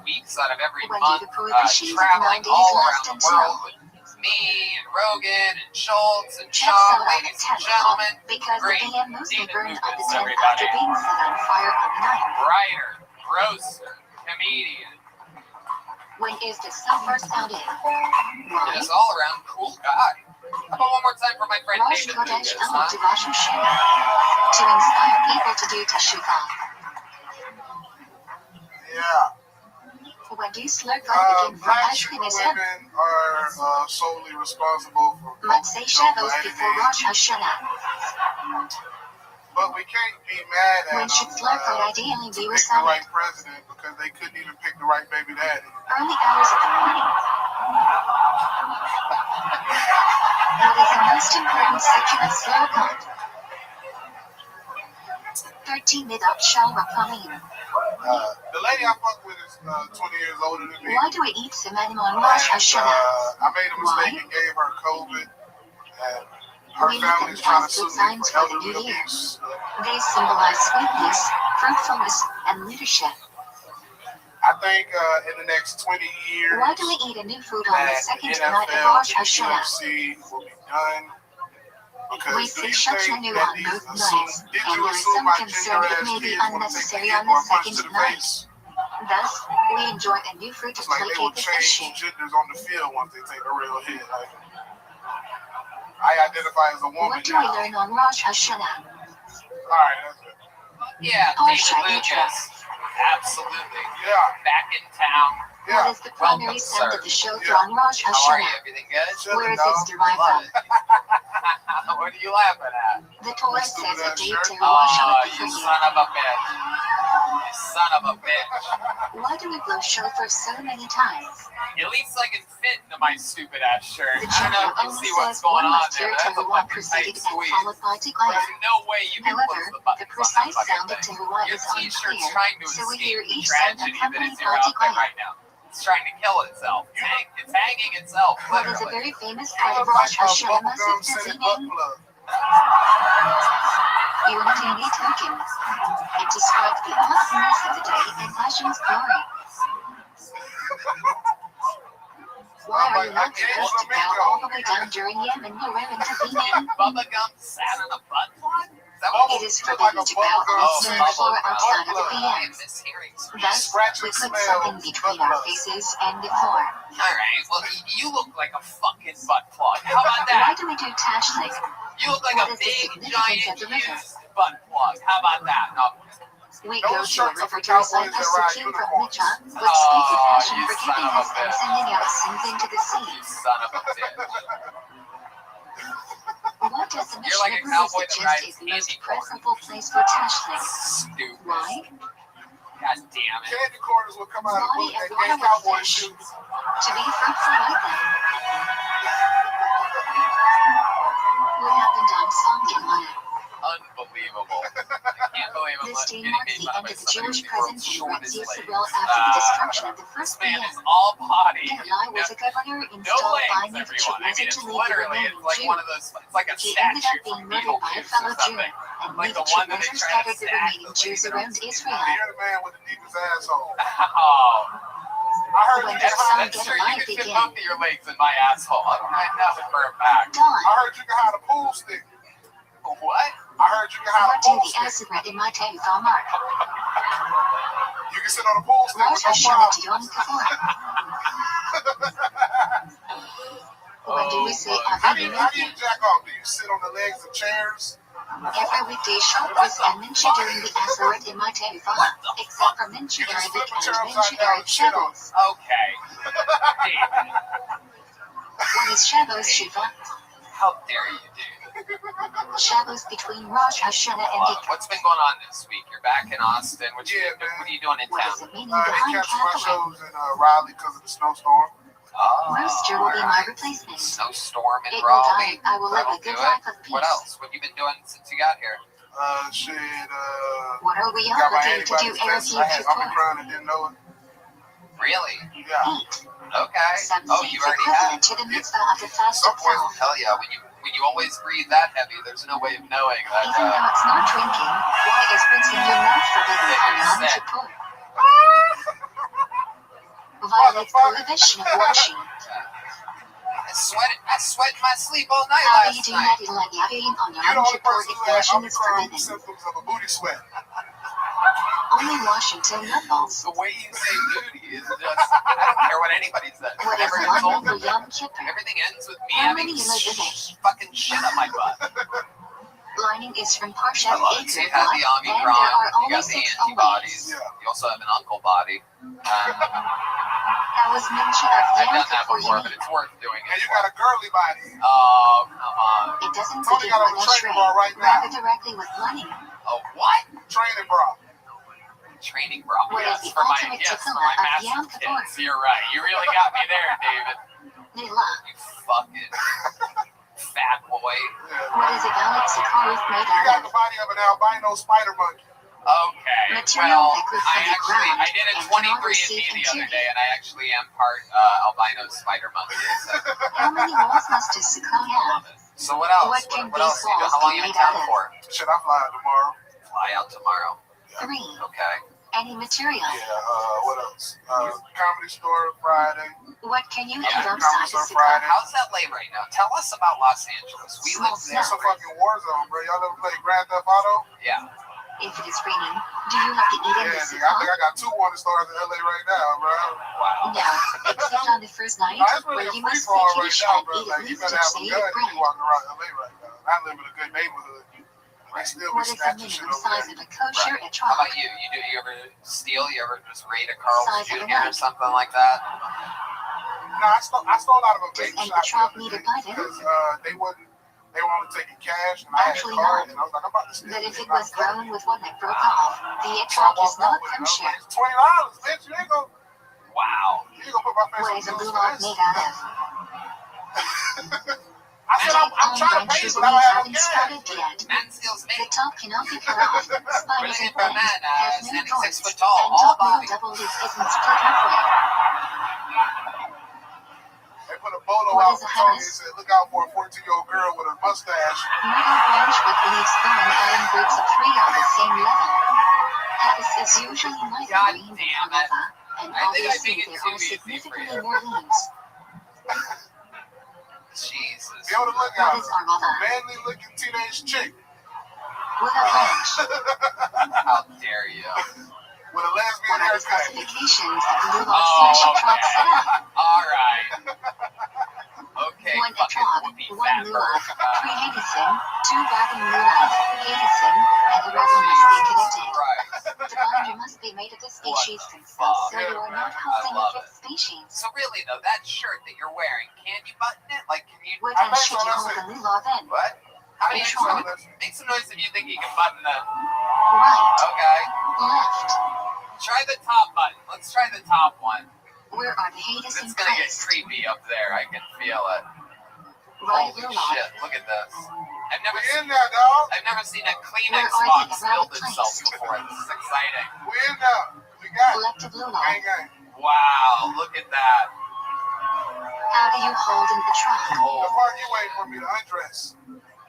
Speaker 3: weeks out of every
Speaker 2: When do
Speaker 3: month,
Speaker 2: the prohibitions of 9
Speaker 3: traveling
Speaker 2: days
Speaker 3: all
Speaker 2: last
Speaker 3: around the world with me and Rogan and Schultz and
Speaker 2: Chefs
Speaker 3: Shaw,
Speaker 2: out on the
Speaker 3: ladies and
Speaker 2: 10th
Speaker 3: gentlemen.
Speaker 2: because the
Speaker 3: Great.
Speaker 2: BM mostly
Speaker 3: David
Speaker 2: burned on the
Speaker 3: Lucas,
Speaker 2: 10th
Speaker 3: everybody.
Speaker 2: after being set on fire on the 9th.
Speaker 3: Writer, roaster, comedian,
Speaker 2: When is the sun first sounded?
Speaker 3: and
Speaker 2: Why?
Speaker 3: just all around cool guy. How about one more time for my friend
Speaker 2: Rosh
Speaker 3: David
Speaker 2: Chodesh
Speaker 3: Lucas,
Speaker 2: Elul
Speaker 3: huh?
Speaker 2: to Rosh Hashanah. To inspire people to do teshuvah.
Speaker 4: Yeah.
Speaker 2: When do Slurk begin for
Speaker 4: Black super
Speaker 2: Ashkenazim?
Speaker 4: women are solely responsible for
Speaker 2: Matzei Shavuos before Rosh Hashanah.
Speaker 4: But we can't be mad at
Speaker 2: When should Slurk ideally
Speaker 4: to
Speaker 2: be
Speaker 4: pick the
Speaker 2: recited?
Speaker 4: right president because they couldn't even pick the right baby daddy.
Speaker 2: Early hours of the morning. What is the most important section of Slurk? 13 Midot Shal Rapamim.
Speaker 4: The lady I fuck with is 20 years older than me.
Speaker 2: Why do we eat Semanim on Rosh Hashanah?
Speaker 4: I made a mistake
Speaker 2: Why?
Speaker 4: and gave her COVID. And her
Speaker 2: We look
Speaker 4: family's
Speaker 2: at
Speaker 4: trying to
Speaker 2: as
Speaker 4: sue
Speaker 2: good
Speaker 4: me
Speaker 2: signs
Speaker 4: for
Speaker 2: for the
Speaker 4: elderly
Speaker 2: new year.
Speaker 4: abuse.
Speaker 2: These symbolize sweetness, fruitfulness, and leadership.
Speaker 4: I think in the next 20 years,
Speaker 2: Why do we eat a new food on the
Speaker 4: that
Speaker 2: second
Speaker 4: NFL
Speaker 2: night of Rosh
Speaker 4: and
Speaker 2: Hashanah?
Speaker 4: UFC will be done. Because
Speaker 2: We
Speaker 4: do
Speaker 2: see
Speaker 4: you
Speaker 2: such
Speaker 4: think
Speaker 2: renewal
Speaker 4: that
Speaker 2: on
Speaker 4: these
Speaker 2: both
Speaker 4: assume-
Speaker 2: nights,
Speaker 4: did
Speaker 2: and
Speaker 4: you
Speaker 2: there is
Speaker 4: assume
Speaker 2: some
Speaker 4: my
Speaker 2: concern it
Speaker 4: ginger-ass
Speaker 2: may be
Speaker 4: kids wanna take
Speaker 2: unnecessary
Speaker 4: the
Speaker 2: on
Speaker 4: hit
Speaker 2: the
Speaker 4: or a punch to
Speaker 2: second
Speaker 4: the
Speaker 2: night.
Speaker 4: face?
Speaker 2: Thus, we enjoy a new fruit to
Speaker 4: It's like they will
Speaker 2: placate this
Speaker 4: change
Speaker 2: issue.
Speaker 4: genders on the field once they take a real hit. Like, I identify as a woman
Speaker 2: What do we
Speaker 4: now.
Speaker 2: learn on Rosh Hashanah?
Speaker 4: Alright, that's it.
Speaker 3: Yeah,
Speaker 2: Parsha
Speaker 3: David
Speaker 2: intro.
Speaker 3: Lucas. Absolutely.
Speaker 4: Yeah,
Speaker 3: Back in town.
Speaker 2: What
Speaker 4: yeah.
Speaker 2: is the primary
Speaker 3: Welcome,
Speaker 2: sound
Speaker 3: sir.
Speaker 2: of the show
Speaker 4: Yeah.
Speaker 2: on Rosh
Speaker 3: How are you?
Speaker 2: Hashanah?
Speaker 3: Everything good?
Speaker 2: Where is
Speaker 4: Chilling,
Speaker 2: this
Speaker 4: dog.
Speaker 2: derived
Speaker 3: Love
Speaker 2: from?
Speaker 3: it. What are you laughing at?
Speaker 2: The Torah
Speaker 4: Stupid
Speaker 2: says a
Speaker 4: ass
Speaker 2: date
Speaker 4: shirt.
Speaker 2: to Rosh
Speaker 3: Oh,
Speaker 2: Hashanah
Speaker 3: you
Speaker 2: for you.
Speaker 3: son of a bitch. You son of a bitch.
Speaker 2: Why do we blow shofar so many times?
Speaker 3: At least I can fit into my stupid ass shirt.
Speaker 2: The
Speaker 3: I don't know
Speaker 2: Torah
Speaker 3: if you
Speaker 2: only
Speaker 3: see what's
Speaker 2: says
Speaker 3: going
Speaker 2: one
Speaker 3: on
Speaker 2: must
Speaker 3: there.
Speaker 2: hear
Speaker 3: That's a
Speaker 2: Teruah
Speaker 3: fucking tight
Speaker 2: preceded and
Speaker 3: squeeze.
Speaker 2: followed by Teglayah.
Speaker 3: There's no way you can
Speaker 2: However,
Speaker 3: close the
Speaker 2: the
Speaker 3: buttons on that
Speaker 2: precise
Speaker 3: fucking
Speaker 2: sound of
Speaker 3: thing.
Speaker 2: Teruah
Speaker 3: Your
Speaker 2: is
Speaker 3: t-shirt's
Speaker 2: unclear,
Speaker 3: trying to
Speaker 2: so we
Speaker 3: escape
Speaker 2: hear
Speaker 3: the
Speaker 2: each sound
Speaker 3: tragedy that
Speaker 2: accompanied
Speaker 3: is
Speaker 2: by
Speaker 3: here out there
Speaker 2: Teglayah.
Speaker 3: right now. It's trying to kill itself. It's hanging itself,
Speaker 2: What is a
Speaker 3: literally.
Speaker 2: very famous
Speaker 4: It
Speaker 2: part of
Speaker 4: looks
Speaker 2: Rosh
Speaker 4: like a
Speaker 2: Hashanah
Speaker 4: bubblegum
Speaker 2: Masuk
Speaker 4: scented butt
Speaker 2: Tazimim?
Speaker 4: plug.
Speaker 2: Unity token. It describes the awesomeness of the day and fashion's glory. Why are you not supposed to bow all the way down during Yem and no women to be men?
Speaker 3: Bubblegum sat on a butt plug? Is that what
Speaker 2: It is forbidden to bow on the stone floor outside of the PM. Thus, we put something between our faces and the floor.
Speaker 3: Alright, well, you look like a fucking butt plug. How about
Speaker 2: Why
Speaker 3: that?
Speaker 2: do we do Tashlink?
Speaker 3: You look like
Speaker 2: What
Speaker 3: a
Speaker 2: is the
Speaker 3: big,
Speaker 2: significance
Speaker 3: giant,
Speaker 2: of the river?
Speaker 3: used butt plug. How about that? No.
Speaker 2: We go to a river to recite a supreme from Mitra, which speaks of passion
Speaker 3: you
Speaker 2: for
Speaker 3: son
Speaker 2: giving
Speaker 3: of a
Speaker 2: us and
Speaker 3: bitch.
Speaker 2: sending out sins into the sea.
Speaker 3: You son of a bitch.
Speaker 2: What does the
Speaker 3: You're like a
Speaker 2: Mishnah
Speaker 3: cowboy that
Speaker 2: suggest
Speaker 3: rides
Speaker 2: is the most
Speaker 3: candy corn.
Speaker 2: preferable place for Tashlink?
Speaker 3: Stupid.
Speaker 2: Why?
Speaker 3: God damn it.
Speaker 4: Candy corners will come out of
Speaker 2: Body
Speaker 4: boot
Speaker 2: and
Speaker 4: and
Speaker 2: water
Speaker 4: gay
Speaker 2: with
Speaker 4: cowboy
Speaker 2: fish.
Speaker 4: shoes.
Speaker 2: To be fruitful like them. What happened on Sangelan?
Speaker 3: Unbelievable. I can't believe I'm
Speaker 2: This day
Speaker 3: getting
Speaker 2: marks
Speaker 3: made
Speaker 2: the
Speaker 3: fun
Speaker 2: end
Speaker 3: of
Speaker 2: of the
Speaker 3: by somebody
Speaker 2: Jewish
Speaker 3: with the world's
Speaker 2: presence in
Speaker 3: shortest
Speaker 2: Red
Speaker 3: legs.
Speaker 2: Israel after the destruction of the
Speaker 3: This
Speaker 2: first
Speaker 3: man
Speaker 2: PM.
Speaker 3: is all body.
Speaker 2: Eli was a governor
Speaker 3: No
Speaker 2: installed by
Speaker 3: legs,
Speaker 2: Nebuchadnezzar
Speaker 3: everyone. I mean, it's
Speaker 2: to lead the
Speaker 3: literally,
Speaker 2: remaining
Speaker 3: it's like
Speaker 2: Jew.
Speaker 3: one of those, it's like a
Speaker 2: He ended up
Speaker 3: statue
Speaker 2: being
Speaker 3: from
Speaker 2: murdered by a
Speaker 3: Beetlejuice
Speaker 2: fellow
Speaker 3: or
Speaker 2: Jew,
Speaker 3: something.
Speaker 2: and
Speaker 3: Like the one that they
Speaker 2: Nebuchadnezzar
Speaker 3: try to
Speaker 2: scattered the
Speaker 3: sack
Speaker 2: remaining
Speaker 3: the
Speaker 2: Jews
Speaker 3: leader.
Speaker 2: around Israel.
Speaker 4: You're the man with the deepest asshole.
Speaker 3: Oh,
Speaker 4: I heard
Speaker 2: When
Speaker 4: you
Speaker 2: does
Speaker 4: can hide.
Speaker 3: that's
Speaker 2: Get
Speaker 3: true.
Speaker 2: a
Speaker 3: You
Speaker 2: life
Speaker 3: can fit
Speaker 2: again.
Speaker 3: both of your legs in my asshole. I don't mind nothing for a fact.
Speaker 4: I
Speaker 2: Dawn.
Speaker 4: heard you can hide a pool stick.
Speaker 3: What?
Speaker 4: I heard you can hide
Speaker 2: What
Speaker 4: a
Speaker 2: do
Speaker 4: pool
Speaker 2: the
Speaker 4: stick.
Speaker 2: Aseret in my Tevamar?
Speaker 4: You can sit on a pool stick
Speaker 2: Rosh
Speaker 4: with no
Speaker 2: Hashanah
Speaker 4: problem.
Speaker 2: Yom Kippur. When do we say
Speaker 4: How do you
Speaker 2: Amen?
Speaker 4: jack off? Do you sit on the legs of chairs?
Speaker 2: Every weekday Shabbos and Mincha during the Aseret in my Tevamar, except for Mincha Arabic and Mincha Arab Shabbos.
Speaker 3: Okay. David,
Speaker 2: What is Shabbos Shiva?
Speaker 3: how dare you, dude?
Speaker 2: Shabbos between Rosh Hashanah and Yom.
Speaker 3: What's been going on this week? You're back in Austin. What are you doing in
Speaker 2: What
Speaker 3: town?
Speaker 2: does it mean
Speaker 4: They
Speaker 2: behind
Speaker 4: canceled my
Speaker 2: Catherine?
Speaker 4: shows in Raleigh because of the snowstorm.
Speaker 3: Oh,
Speaker 2: Rooster will be my replacement.
Speaker 3: snowstorm in
Speaker 2: It will
Speaker 3: Raleigh.
Speaker 2: die. I will live
Speaker 3: That'll
Speaker 2: a good
Speaker 3: do
Speaker 2: life
Speaker 3: it.
Speaker 2: of peace.
Speaker 3: What else? What have you been doing since you got here?
Speaker 4: Shit,
Speaker 2: What are we
Speaker 4: got my
Speaker 2: obligated to do
Speaker 4: antibodies
Speaker 2: Arab
Speaker 4: test. I had
Speaker 2: Yom
Speaker 4: Omicron and didn't know it.
Speaker 3: Really?
Speaker 4: Yeah.
Speaker 2: Eat.
Speaker 3: Okay.
Speaker 2: Some
Speaker 3: Oh,
Speaker 2: seeds
Speaker 3: you already have.
Speaker 2: equivalent to the mitzvah of the fast
Speaker 3: Some boys will
Speaker 2: itself.
Speaker 3: tell you when you always breathe that heavy, there's no way of knowing that.
Speaker 2: Even though it's not drinking, why is rinsing your mouth forbidden
Speaker 3: That
Speaker 2: on
Speaker 3: you're
Speaker 2: Yom
Speaker 3: sick.
Speaker 2: Kippur? Violates prohibition of washing.
Speaker 3: I sweat in my sleep all night
Speaker 2: How do you
Speaker 3: last
Speaker 2: do
Speaker 3: night.
Speaker 2: that in Yadim on
Speaker 4: You're the
Speaker 2: Yom
Speaker 4: only
Speaker 2: Kippur
Speaker 4: person
Speaker 2: if
Speaker 4: who had
Speaker 2: washing is
Speaker 4: Omicron
Speaker 2: forbidden?
Speaker 4: symptoms of a booty sweat.
Speaker 2: Only washing till nipples.
Speaker 3: The way you say booty is just, I don't care what anybody says.
Speaker 2: What is
Speaker 3: Whatever it's
Speaker 2: lining
Speaker 3: all,
Speaker 2: for Yom Kippur?
Speaker 3: everything ends with me
Speaker 2: How
Speaker 3: having
Speaker 2: many Elizabeth?
Speaker 3: fucking shit on my butt.
Speaker 2: Lining is from Parshat
Speaker 3: I love it. So
Speaker 2: Acre
Speaker 3: you have
Speaker 2: blood,
Speaker 3: the
Speaker 2: and there
Speaker 3: Omicron,
Speaker 2: are
Speaker 3: you
Speaker 2: only
Speaker 3: got the
Speaker 2: 6
Speaker 3: antibodies,
Speaker 2: Oways.
Speaker 3: you also have an uncle body.
Speaker 2: That was Mincha of
Speaker 3: I've
Speaker 2: Yom
Speaker 3: done that
Speaker 2: Kippur,
Speaker 3: before,
Speaker 2: you
Speaker 3: but
Speaker 2: mean?
Speaker 3: it's worth doing
Speaker 4: And
Speaker 3: it.
Speaker 4: you got a girly body.
Speaker 3: Oh, come on.
Speaker 2: It doesn't
Speaker 4: Tony
Speaker 2: begin
Speaker 4: got on
Speaker 2: with
Speaker 4: the
Speaker 2: a
Speaker 4: training
Speaker 2: shrine,
Speaker 4: bar right now.
Speaker 2: rather directly with lining.
Speaker 3: Oh, what?
Speaker 4: Training bra.
Speaker 3: Training bra.
Speaker 2: What
Speaker 3: Yes,
Speaker 2: is the
Speaker 3: for my,
Speaker 2: ultimate
Speaker 3: yes, for
Speaker 2: tefillah
Speaker 3: my
Speaker 2: of
Speaker 3: massive
Speaker 2: Yom Kippur?
Speaker 3: tits. You're right. You really got me there, David.
Speaker 2: Nila.
Speaker 3: You fucking fat boy.
Speaker 4: Yeah.
Speaker 2: What is a Gallic Sikaruf made
Speaker 4: You got
Speaker 2: out
Speaker 4: the
Speaker 2: of?
Speaker 4: body of an albino spider monkey.
Speaker 3: Okay.
Speaker 2: Material
Speaker 3: Well,
Speaker 2: that grew from the ground
Speaker 3: I did a
Speaker 2: and cannot
Speaker 3: 23andMe
Speaker 2: receive
Speaker 3: the other
Speaker 2: interior.
Speaker 3: day, and I actually am part albino spider monkey.
Speaker 2: How many walls must a Sikar have?
Speaker 3: So what else?
Speaker 2: What can
Speaker 3: What else
Speaker 2: these
Speaker 3: do you do?
Speaker 2: walls
Speaker 3: How long
Speaker 2: be
Speaker 3: you in
Speaker 2: made
Speaker 3: town
Speaker 2: out of?
Speaker 3: for?
Speaker 4: Should I fly out tomorrow?
Speaker 3: Fly out tomorrow.
Speaker 2: 3.
Speaker 3: Okay.
Speaker 2: Any material.
Speaker 4: Yeah, what else? Comedy Store Friday.
Speaker 2: What can you
Speaker 3: Yeah,
Speaker 2: eat outside
Speaker 4: Comedy
Speaker 2: a
Speaker 4: Store Friday.
Speaker 2: Sikar?
Speaker 3: How's that lay right now? Tell us about Los Angeles. We live there.
Speaker 4: That's a fucking war zone, bro. Y'all ever play Grand Theft Auto?
Speaker 3: Yeah.
Speaker 2: If it is raining, do you have to eat in
Speaker 4: Yeah,
Speaker 2: the
Speaker 4: nigga, I think
Speaker 2: Sikar?
Speaker 4: I got 2 Warner stores in LA right now, bro.
Speaker 3: Wow.
Speaker 2: No, except on the first night,
Speaker 4: Nah, it's
Speaker 2: where
Speaker 4: really a
Speaker 2: you
Speaker 4: free
Speaker 2: must
Speaker 4: for all
Speaker 2: say
Speaker 4: right
Speaker 2: Kiddush
Speaker 4: now,
Speaker 2: and
Speaker 4: bro.
Speaker 2: eat at
Speaker 4: Like, you
Speaker 2: least
Speaker 4: gotta
Speaker 2: a
Speaker 4: have a
Speaker 2: shade
Speaker 4: gun
Speaker 2: of
Speaker 4: if
Speaker 2: bread.
Speaker 4: you walking around LA right now. I live in a good neighborhood. They still be
Speaker 2: What is the
Speaker 4: snatching shit
Speaker 2: minimum
Speaker 4: over
Speaker 2: size
Speaker 4: there.
Speaker 2: of a kosher
Speaker 3: Right.
Speaker 2: at
Speaker 3: How about
Speaker 2: Trump?
Speaker 3: you ever steal? You ever just raid a Carl's
Speaker 2: Size of a
Speaker 3: Jr. or
Speaker 2: leg.
Speaker 3: something like that?
Speaker 4: No, I stole out of a
Speaker 2: Does
Speaker 4: vape
Speaker 2: any
Speaker 4: shop
Speaker 2: Trump
Speaker 4: the
Speaker 2: need
Speaker 4: other
Speaker 2: a
Speaker 4: day
Speaker 2: button?
Speaker 4: because they were only taking cash, and I had a
Speaker 2: Actually
Speaker 4: card,
Speaker 2: not.
Speaker 4: and I was like, I'm about to steal
Speaker 2: But
Speaker 4: this.
Speaker 2: if it
Speaker 4: and I
Speaker 2: was
Speaker 4: cut
Speaker 2: grown
Speaker 4: it.
Speaker 2: with one that broke off, the
Speaker 4: So I
Speaker 2: attract is
Speaker 4: walked
Speaker 2: not
Speaker 4: out with it. I was
Speaker 2: kosher.
Speaker 4: like, it's $20, bitch. You ain't gonna
Speaker 3: Wow.
Speaker 4: put my face
Speaker 2: What
Speaker 4: on
Speaker 2: is a
Speaker 4: the news for
Speaker 2: lulav
Speaker 4: this.
Speaker 2: made out of?
Speaker 4: I said, I'm trying to pay you, but I don't have no
Speaker 2: haven't
Speaker 4: cash.
Speaker 2: started yet.
Speaker 3: Man steals
Speaker 2: The
Speaker 3: me.
Speaker 2: top cannot be cut off.
Speaker 3: We're
Speaker 2: Spiders
Speaker 3: looking
Speaker 2: and
Speaker 3: for a
Speaker 2: things
Speaker 3: man
Speaker 2: has many
Speaker 3: standing 6
Speaker 2: points,
Speaker 3: foot tall,
Speaker 2: and
Speaker 3: all
Speaker 2: top little
Speaker 3: body.
Speaker 2: double leaf isn't split halfway.
Speaker 4: They put a Bolo
Speaker 2: What
Speaker 4: out
Speaker 2: is a
Speaker 4: for Tony and
Speaker 2: Hamas?
Speaker 4: said, look out for a 14-year-old girl with a mustache.
Speaker 2: Metal branch with leaves growing iron groups of 3 on the same level. Hamas is usually lighter
Speaker 3: God
Speaker 2: green than
Speaker 3: damn it.
Speaker 2: Havava, and
Speaker 3: I think I'm
Speaker 2: obviously
Speaker 3: making
Speaker 2: there
Speaker 3: too
Speaker 2: are
Speaker 3: easy for
Speaker 2: significantly
Speaker 3: you.
Speaker 2: more leaves.
Speaker 3: Jesus.
Speaker 4: Be on the
Speaker 2: What
Speaker 4: lookout.
Speaker 2: is Armava?
Speaker 4: Manly-looking teenage chick
Speaker 2: With a branch.
Speaker 3: How dare you?
Speaker 4: with a lesbian
Speaker 2: What are the
Speaker 4: haircut.
Speaker 2: specifications of the Lulav/Etrog setup?
Speaker 3: Alright. Okay,
Speaker 2: One
Speaker 3: fucking
Speaker 2: Etrog,
Speaker 3: whoopee
Speaker 2: 1
Speaker 3: fat
Speaker 2: Lulav,
Speaker 3: bird.
Speaker 2: 3 Hadesim, 2 Wagon Lulav, Hadesim, and the Wagon must be connected.
Speaker 3: Christ.
Speaker 2: The binder must be made of the species
Speaker 3: What the
Speaker 2: themselves, so
Speaker 3: fuck?
Speaker 2: you are not holding a
Speaker 3: love
Speaker 2: fifth species.
Speaker 3: So really though, that shirt that you're wearing, can you button it? Like, can you?
Speaker 2: Where
Speaker 4: I
Speaker 2: then
Speaker 4: bet
Speaker 2: should
Speaker 4: so,
Speaker 2: you
Speaker 4: that's
Speaker 2: hold
Speaker 4: it.
Speaker 2: the Lulav in?
Speaker 3: What? How do you
Speaker 2: Etrog.
Speaker 3: make some noise if you think you can button the?
Speaker 2: Right,
Speaker 3: Okay.
Speaker 2: left.
Speaker 3: Try the top button. Let's try the top one.
Speaker 2: Where are the Hadesim
Speaker 3: It's gonna get
Speaker 2: placed?
Speaker 3: creepy up there. I can feel it.
Speaker 2: Right
Speaker 3: Holy
Speaker 2: Lulav.
Speaker 3: shit! Look at this. I've never
Speaker 4: We
Speaker 3: seen.
Speaker 4: in there, dog.
Speaker 3: I've never seen a
Speaker 2: Where
Speaker 3: Kleenex
Speaker 2: are
Speaker 3: box
Speaker 2: the
Speaker 3: build
Speaker 2: Arabic
Speaker 3: itself
Speaker 2: placed?
Speaker 3: before. This is exciting.
Speaker 4: We in there. We got it.
Speaker 2: Collective
Speaker 4: Gang,
Speaker 2: Lulav.
Speaker 4: gang.
Speaker 3: Wow! Look at that.
Speaker 2: How do you hold in the trunk?
Speaker 4: The
Speaker 3: Oh
Speaker 4: part you waiting for me to undress.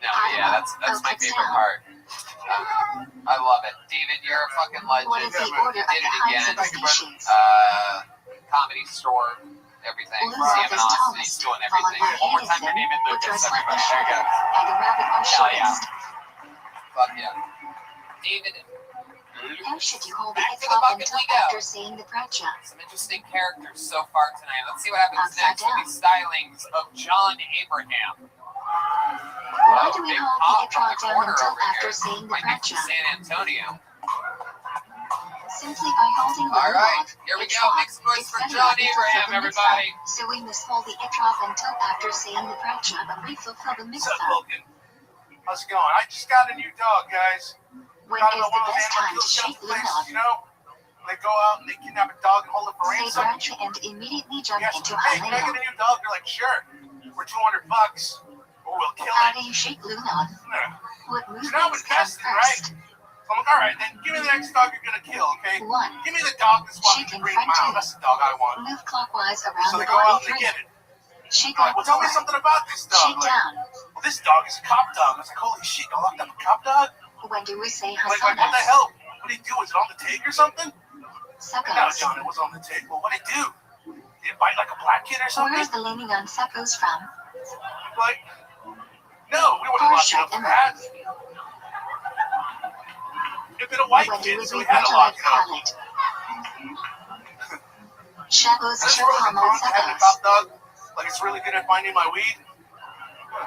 Speaker 3: no! Yeah, that's my favorite part. I love it, David. You're a fucking
Speaker 2: What is
Speaker 3: legend.
Speaker 2: the order of
Speaker 3: Did
Speaker 2: the
Speaker 3: it
Speaker 2: kinds of
Speaker 3: again.
Speaker 2: species?
Speaker 3: Comedy store, everything.
Speaker 2: Lulav is
Speaker 3: He's
Speaker 2: tallest,
Speaker 3: doing
Speaker 2: followed
Speaker 3: everything.
Speaker 2: by
Speaker 3: One more time for
Speaker 2: Hadesim,
Speaker 3: David
Speaker 2: which are
Speaker 3: Lucas,
Speaker 2: slightly
Speaker 3: everybody. There you
Speaker 2: shorter,
Speaker 3: go.
Speaker 2: and Arabic are
Speaker 3: Hell yeah.
Speaker 2: shortest.
Speaker 3: Fuck yeah. David.
Speaker 2: How should you hold the
Speaker 3: Back to the
Speaker 2: Etrog
Speaker 3: bucket
Speaker 2: until
Speaker 3: we go.
Speaker 2: after saying the Pracha?
Speaker 3: Some interesting characters so far tonight. Let's see what happens
Speaker 2: Upside
Speaker 3: next with
Speaker 2: down.
Speaker 3: these stylings of John Abraham.
Speaker 2: Why do we
Speaker 3: big
Speaker 2: hold
Speaker 3: pop
Speaker 2: the
Speaker 3: from
Speaker 2: Etrog
Speaker 3: the
Speaker 2: down
Speaker 3: corner
Speaker 2: until
Speaker 3: over
Speaker 2: after
Speaker 3: here.
Speaker 2: saying the
Speaker 3: Might be
Speaker 2: Pracha?
Speaker 3: from San Antonio.
Speaker 2: Simply by holding the
Speaker 3: All right,
Speaker 2: Lulav,
Speaker 3: here we go.
Speaker 2: Etrog,
Speaker 3: Make some noise for
Speaker 2: etc.
Speaker 3: John
Speaker 2: we fulfill
Speaker 3: Abraham,
Speaker 2: the mitzvah.
Speaker 3: everybody.
Speaker 2: So we must hold the Etrog until after saying the Pracha, but we fulfill the
Speaker 8: What's up,
Speaker 2: mitzvah.
Speaker 8: Vulcan? How's it going? I just got a new dog, guys.
Speaker 2: When
Speaker 8: Got
Speaker 2: is
Speaker 8: him at
Speaker 2: the
Speaker 8: one of those
Speaker 2: best time
Speaker 8: animal
Speaker 2: to
Speaker 8: kill
Speaker 2: shake
Speaker 8: shelter places,
Speaker 2: Lulav?
Speaker 8: you know? They go out and they kidnap a dog and hold it for
Speaker 2: Say
Speaker 8: ransom.
Speaker 2: Pracha and immediately jump
Speaker 8: Yes,
Speaker 2: into
Speaker 8: hey, can I get
Speaker 2: Haleo.
Speaker 8: a new dog? They're like, sure, for $200, or we'll kill
Speaker 2: How
Speaker 8: it.
Speaker 2: do you shake Lulav?
Speaker 8: Yeah.
Speaker 2: What
Speaker 8: So now
Speaker 2: movements
Speaker 8: we're
Speaker 2: come
Speaker 8: testing, right?
Speaker 2: first?
Speaker 8: So I'm like, all right, then give me the next dog you're gonna kill, okay?
Speaker 2: 1.
Speaker 8: Give me the dog that's walking
Speaker 2: Shake
Speaker 8: the
Speaker 2: in
Speaker 8: Green
Speaker 2: front
Speaker 8: Mile.
Speaker 2: two.
Speaker 8: That's the dog I want.
Speaker 2: Move clockwise around
Speaker 8: So
Speaker 2: the
Speaker 8: they go out
Speaker 2: body.
Speaker 8: and they
Speaker 2: 3.
Speaker 8: get it.
Speaker 2: Shake
Speaker 8: They're like,
Speaker 2: on
Speaker 8: well, tell me
Speaker 2: 4.
Speaker 8: something about this dog.
Speaker 2: Shake
Speaker 8: Like,
Speaker 2: down.
Speaker 8: well, this dog is a cop dog. I was like, holy shit, I locked up a cop dog?
Speaker 2: When do we say
Speaker 8: Like, what the
Speaker 2: Hasanas?
Speaker 8: hell? What did he do? Was it on the take or something? No,
Speaker 2: Suckos.
Speaker 8: John, it was on the take. Well, what did it do? Did it bite like a black kid or something?
Speaker 2: Where's the leaning on suckos from?
Speaker 8: Like, no, we wouldn't lock it up for that. It'd been a white
Speaker 2: When do
Speaker 8: kid,
Speaker 2: we
Speaker 8: so we
Speaker 2: read
Speaker 8: had to lock it up.
Speaker 2: Khaled? Shabbos
Speaker 8: This
Speaker 2: Shul
Speaker 8: pros and
Speaker 2: Hamod
Speaker 8: cons to having a
Speaker 2: Suckos.
Speaker 8: cop dog. Like, it's really good at finding my weed.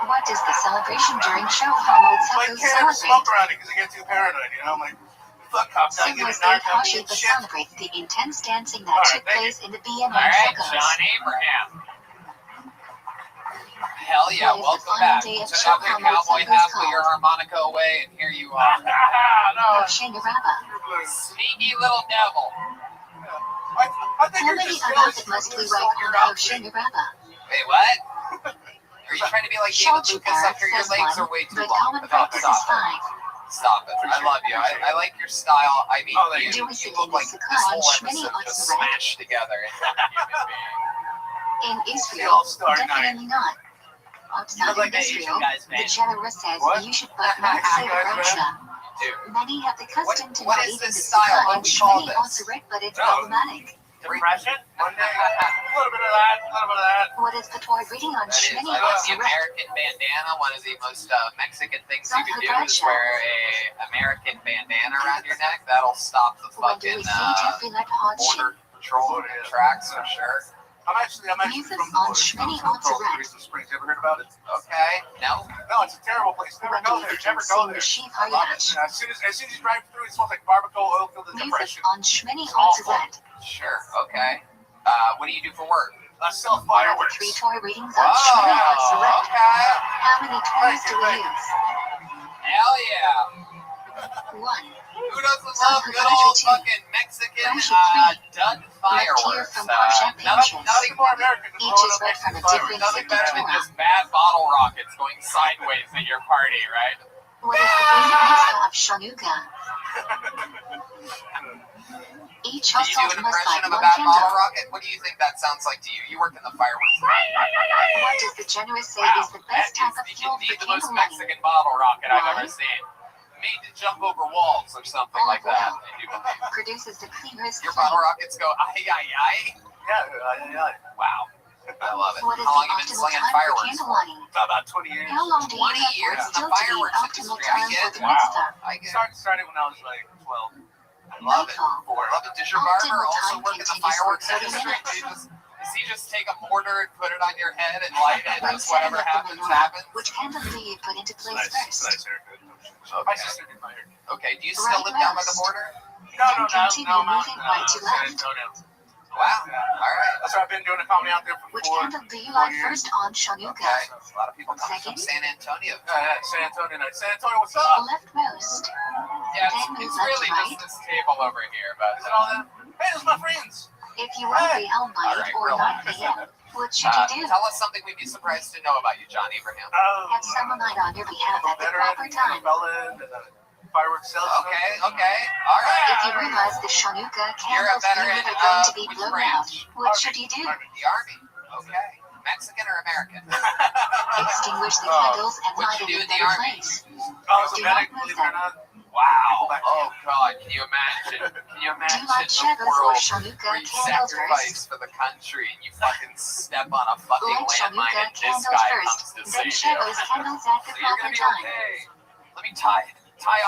Speaker 2: What does the celebration during Shul Hamod
Speaker 8: But you
Speaker 2: Suckos
Speaker 8: can't ever smoke
Speaker 2: celebrate?
Speaker 8: around it because I get too paranoid, you know? I'm like, fuck cop dog, you
Speaker 2: Sukkos
Speaker 8: didn't
Speaker 2: Day
Speaker 8: narc me and
Speaker 2: Hashiva
Speaker 8: shit.
Speaker 2: celebrates the intense dancing that
Speaker 8: Alright,
Speaker 2: took
Speaker 8: thank
Speaker 2: place in the BNN
Speaker 3: All right,
Speaker 2: Sukkos.
Speaker 3: John Abraham. Hell yeah,
Speaker 2: What is the
Speaker 3: welcome
Speaker 2: final
Speaker 3: back.
Speaker 2: day of
Speaker 3: Took
Speaker 2: Shul
Speaker 3: your
Speaker 2: Hamod
Speaker 3: cowboy
Speaker 2: Sukkos
Speaker 3: hat, put your
Speaker 2: called?
Speaker 3: harmonica away, and here you are.
Speaker 8: No,
Speaker 2: Roshana Rabbah.
Speaker 3: Sneaky little devil.
Speaker 8: I think
Speaker 2: How
Speaker 8: you're
Speaker 2: many
Speaker 8: just
Speaker 2: Arabit
Speaker 8: jealous
Speaker 2: must
Speaker 8: you
Speaker 2: we
Speaker 8: lose
Speaker 2: write
Speaker 8: all your
Speaker 2: on
Speaker 8: outfit.
Speaker 2: Roshana Rabbah?
Speaker 3: Wait, what? Are you trying to be like David
Speaker 2: Shulchan
Speaker 3: Lucas up here? Your
Speaker 2: says
Speaker 3: legs are
Speaker 2: 1,
Speaker 3: way too
Speaker 2: but
Speaker 3: long.
Speaker 2: common
Speaker 3: Okay,
Speaker 2: practice is
Speaker 3: stop
Speaker 2: 5.
Speaker 3: it. Stop it. I love you. I like your style. I mean,
Speaker 8: Oh, thank
Speaker 3: you
Speaker 2: Do we sit
Speaker 3: look
Speaker 2: in
Speaker 3: like
Speaker 2: the
Speaker 3: this whole
Speaker 2: Sukkah on
Speaker 3: episode
Speaker 2: Shmini
Speaker 3: just
Speaker 2: Atzeret?
Speaker 3: smashed together into one human being.
Speaker 2: In Israel,
Speaker 8: All-Star night.
Speaker 2: definitely not. Outside
Speaker 3: look like
Speaker 2: of
Speaker 3: that Asian
Speaker 2: Israel,
Speaker 3: guy's
Speaker 2: the
Speaker 3: band.
Speaker 2: general says
Speaker 8: What?
Speaker 2: you should but not say the
Speaker 8: Guy's
Speaker 2: Raksha.
Speaker 3: Dude,
Speaker 2: Many have the custom to
Speaker 3: what
Speaker 2: not
Speaker 3: is
Speaker 2: eat in the
Speaker 3: this style?
Speaker 2: Sukkah
Speaker 3: What
Speaker 2: on
Speaker 3: do we call
Speaker 2: Shmini
Speaker 3: this?
Speaker 2: Atzeret, but it's
Speaker 8: No.
Speaker 2: problematic.
Speaker 8: Depression? Monday? A little bit of that, a little bit of that.
Speaker 2: What is the Torah reading on
Speaker 3: that is,
Speaker 2: Shmini
Speaker 3: I love the
Speaker 2: Atzeret?
Speaker 3: American bandana. One of the most Mexican things you can do is
Speaker 2: Bradshaw.
Speaker 3: wear a American bandana around your neck. That'll stop the
Speaker 2: When do
Speaker 3: fucking
Speaker 2: we say Tefillat Hod
Speaker 3: border patrol tracks for sure.
Speaker 8: I'm actually
Speaker 2: Music
Speaker 8: from the
Speaker 2: on
Speaker 8: border.
Speaker 2: Shmini
Speaker 8: I'm from
Speaker 2: Atzeret.
Speaker 8: Recent Springs. You ever heard about it?
Speaker 3: Okay, no.
Speaker 8: No, it's a terrible place. Never
Speaker 2: When do
Speaker 8: go
Speaker 2: we
Speaker 8: there.
Speaker 2: begin
Speaker 8: Never go
Speaker 2: saying
Speaker 8: there.
Speaker 2: the Shev
Speaker 8: I love it.
Speaker 2: Hayash?
Speaker 8: As soon as you drive through, it smells like barbecue, oil-filled, and
Speaker 2: Music
Speaker 8: depression.
Speaker 2: on Shmini
Speaker 8: Awful.
Speaker 2: Atzeret.
Speaker 3: Sure, okay. What do you do for work?
Speaker 8: I sell
Speaker 2: What are the
Speaker 8: fireworks.
Speaker 2: 3 Torah readings on
Speaker 3: Oh,
Speaker 2: Shmini Atzeret?
Speaker 3: okay.
Speaker 2: How many Torahs do we
Speaker 8: Thank you.
Speaker 2: use?
Speaker 3: Hell yeah.
Speaker 2: 1.
Speaker 3: Who doesn't love good old fucking Mexican dud fireworks?
Speaker 2: from Project
Speaker 3: Nothing
Speaker 2: Pages.
Speaker 8: More American than
Speaker 2: Each
Speaker 8: blowing
Speaker 2: is
Speaker 8: up
Speaker 2: read from a
Speaker 8: Mexican fireworks.
Speaker 2: different
Speaker 3: nothing better than
Speaker 2: Torah.
Speaker 3: just bad bottle rockets going sideways at your party, right?
Speaker 2: What is the basic mitzvah of Shanuga? Each
Speaker 3: Can you do
Speaker 2: household
Speaker 3: an
Speaker 2: must
Speaker 3: impression
Speaker 2: light
Speaker 3: of a
Speaker 2: one
Speaker 3: bad bottle
Speaker 2: candle.
Speaker 3: rocket? What do you think that sounds like to you? You work in the fireworks.
Speaker 2: What does the generous say is the best type of fuel for
Speaker 5: indeed the most
Speaker 2: candle lighting?
Speaker 5: Mexican bottle rocket I've
Speaker 2: Why?
Speaker 5: ever seen. Made to jump over walls or something like that. I do believe.
Speaker 2: Produces the clearest
Speaker 3: Your
Speaker 2: flame.
Speaker 3: bottle rockets go ay ay ay.
Speaker 6: Yeah.
Speaker 3: Wow, I love it.
Speaker 2: What is
Speaker 3: How long
Speaker 2: the
Speaker 3: you been
Speaker 2: optimal
Speaker 3: slinging
Speaker 2: time for
Speaker 3: fireworks
Speaker 2: candle
Speaker 3: for?
Speaker 2: lighting?
Speaker 6: About 20 years.
Speaker 2: How long do you
Speaker 3: 20
Speaker 2: have for
Speaker 3: years
Speaker 2: it
Speaker 3: in
Speaker 2: still
Speaker 3: the
Speaker 2: to be
Speaker 3: fireworks
Speaker 2: optimal
Speaker 3: industry. I
Speaker 2: time
Speaker 3: get
Speaker 2: for the
Speaker 3: it.
Speaker 2: mitzvah?
Speaker 3: I get it.
Speaker 6: Started when I was like 12.
Speaker 3: I love it.
Speaker 2: Nightfall.
Speaker 3: I love it. Does your
Speaker 2: Optimal
Speaker 3: barber also
Speaker 2: time
Speaker 3: work in the
Speaker 2: continues for
Speaker 3: fireworks
Speaker 2: 30
Speaker 3: industry?
Speaker 2: minutes.
Speaker 3: Does he just take a mortar and put it on your head and light it
Speaker 2: When
Speaker 3: and
Speaker 2: setting
Speaker 3: whatever
Speaker 2: up the
Speaker 3: happens,
Speaker 2: menorah,
Speaker 3: happens?
Speaker 2: which candle do you put into place
Speaker 6: Nice
Speaker 2: first?
Speaker 6: haircut.
Speaker 3: Okay.
Speaker 6: My sister did my hair.
Speaker 3: Okay, do you still live down by the border?
Speaker 6: No,
Speaker 2: continue
Speaker 6: I'm out
Speaker 2: moving right to
Speaker 6: San
Speaker 2: left.
Speaker 6: Antonio.
Speaker 3: Wow. All right.
Speaker 6: That's why I've been doing the comedy out there for
Speaker 2: Which
Speaker 6: 4
Speaker 2: candle do you light
Speaker 6: years.
Speaker 2: first on Shanuka?
Speaker 3: Okay. A lot of people come from
Speaker 2: Second.
Speaker 3: San Antonio.
Speaker 6: San Antonio night. San Antonio, what's up?
Speaker 2: Leftmost.
Speaker 3: Yeah,
Speaker 2: Then move
Speaker 3: it's
Speaker 2: left
Speaker 3: really
Speaker 2: to right.
Speaker 3: just this table over here, but
Speaker 6: Is it all that? Hey, those are my friends.
Speaker 2: If you want to be home by
Speaker 3: All
Speaker 2: 8
Speaker 3: right,
Speaker 2: or
Speaker 3: real
Speaker 2: 9 p.m., what should you do?
Speaker 3: tell us something we'd be surprised to know about you, John Abraham.
Speaker 2: Have someone light on your behalf at the proper time.
Speaker 6: Fireworks salesman.
Speaker 3: Okay. All right.
Speaker 2: If you realize the Shanuka
Speaker 3: You're a
Speaker 2: candles
Speaker 3: veteran
Speaker 2: unit are going to be
Speaker 3: of which
Speaker 2: blown out,
Speaker 3: branch?
Speaker 2: what should you do?
Speaker 3: The Army. Okay. Mexican or American?
Speaker 2: Extinguish the candles and
Speaker 3: What'd
Speaker 2: light
Speaker 3: you
Speaker 2: it in
Speaker 3: do in the
Speaker 2: better
Speaker 3: Army?
Speaker 2: place.
Speaker 6: I was a medic, believe it or not.
Speaker 3: Wow. Oh, God. Can you imagine? Can you
Speaker 2: Do
Speaker 3: imagine
Speaker 2: you like
Speaker 3: the
Speaker 2: Chevos or
Speaker 3: world
Speaker 2: Shanuka
Speaker 3: where you
Speaker 2: candles first?
Speaker 3: sacrifice for the country and you fucking step on a fucking
Speaker 2: Light
Speaker 3: landmine
Speaker 2: Shanuka
Speaker 3: and this
Speaker 2: candles
Speaker 3: guy
Speaker 2: first,
Speaker 3: comes to
Speaker 2: then
Speaker 3: save you?
Speaker 2: Chevos candles at the
Speaker 3: So you're
Speaker 2: proper
Speaker 3: gonna be
Speaker 2: time.
Speaker 3: okay. Let me tie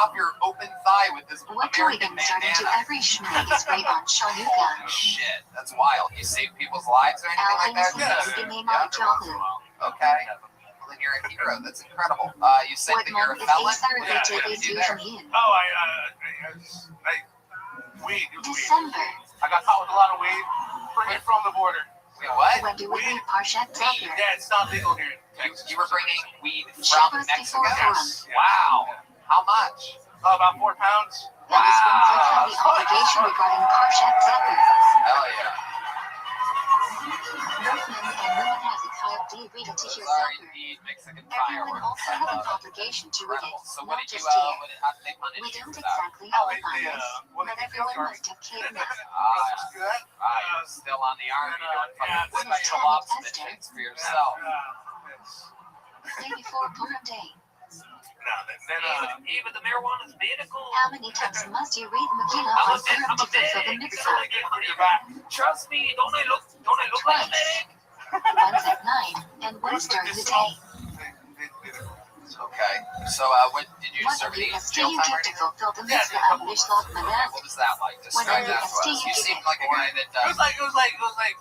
Speaker 3: off your open thigh with this
Speaker 2: What do we
Speaker 3: American
Speaker 2: insert into
Speaker 3: bandana.
Speaker 2: every schmoozy spray on Shanuka?
Speaker 3: Holy shit, that's wild. You save people's lives or anything like that? Okay. Well, then you're a hero. That's incredible. You said
Speaker 2: What
Speaker 3: that you're
Speaker 2: month
Speaker 3: a
Speaker 2: is
Speaker 3: felon?
Speaker 2: Acer
Speaker 3: What did you
Speaker 2: VTVs
Speaker 3: do there?
Speaker 2: usually in?
Speaker 6: Weed.
Speaker 2: December.
Speaker 6: I got caught with a lot of weed. Bring it from the border.
Speaker 3: Wait, what?
Speaker 2: When do we read Parshat Zephyr?
Speaker 6: Yeah, it's not legal here in Texas.
Speaker 3: You were bringing weed from
Speaker 2: Chevos
Speaker 3: Mexico?
Speaker 2: before
Speaker 6: Yes.
Speaker 3: Wow. How much?
Speaker 6: About 4 pounds.
Speaker 2: That was when Zeph had the obligation regarding Parshat Zephyr.
Speaker 3: Hell yeah.
Speaker 2: Northman and Women has a type D read it to
Speaker 3: Those
Speaker 2: hear
Speaker 3: are
Speaker 2: Zephyr.
Speaker 3: indeed Mexican
Speaker 2: Everyone
Speaker 3: fireworks.
Speaker 2: also
Speaker 3: I
Speaker 2: has an
Speaker 3: love it.
Speaker 2: obligation to read it,
Speaker 3: Incredible. So what
Speaker 2: not
Speaker 3: did you,
Speaker 2: just hear.
Speaker 3: how did they punish
Speaker 2: We
Speaker 3: you
Speaker 2: don't
Speaker 3: for that?
Speaker 2: exactly know about
Speaker 6: they,
Speaker 2: this,
Speaker 6: what
Speaker 2: but
Speaker 6: did they
Speaker 2: everyone
Speaker 6: tell you?
Speaker 2: must have cared enough.
Speaker 3: You're still on the army doing fucking special ops missions for yourself.
Speaker 2: Day before Purim Day.
Speaker 5: Even the marijuana's medical.
Speaker 2: How many times must you read Megillah on Purim to fulfill the mitzvah?
Speaker 5: Trust me, don't I look like a medic?
Speaker 2: Once at 9 and once during the day.
Speaker 3: Okay. So, what did you
Speaker 2: What
Speaker 3: serve any
Speaker 2: beliefs do
Speaker 3: jail
Speaker 2: you
Speaker 3: time or
Speaker 2: give to
Speaker 3: anything?
Speaker 2: fulfill the mitzvah of Mishloach
Speaker 3: Okay,
Speaker 2: Manah?
Speaker 3: what was that like? Describe
Speaker 2: When
Speaker 3: that
Speaker 2: you
Speaker 3: to us. You seem like a guy that
Speaker 6: It was like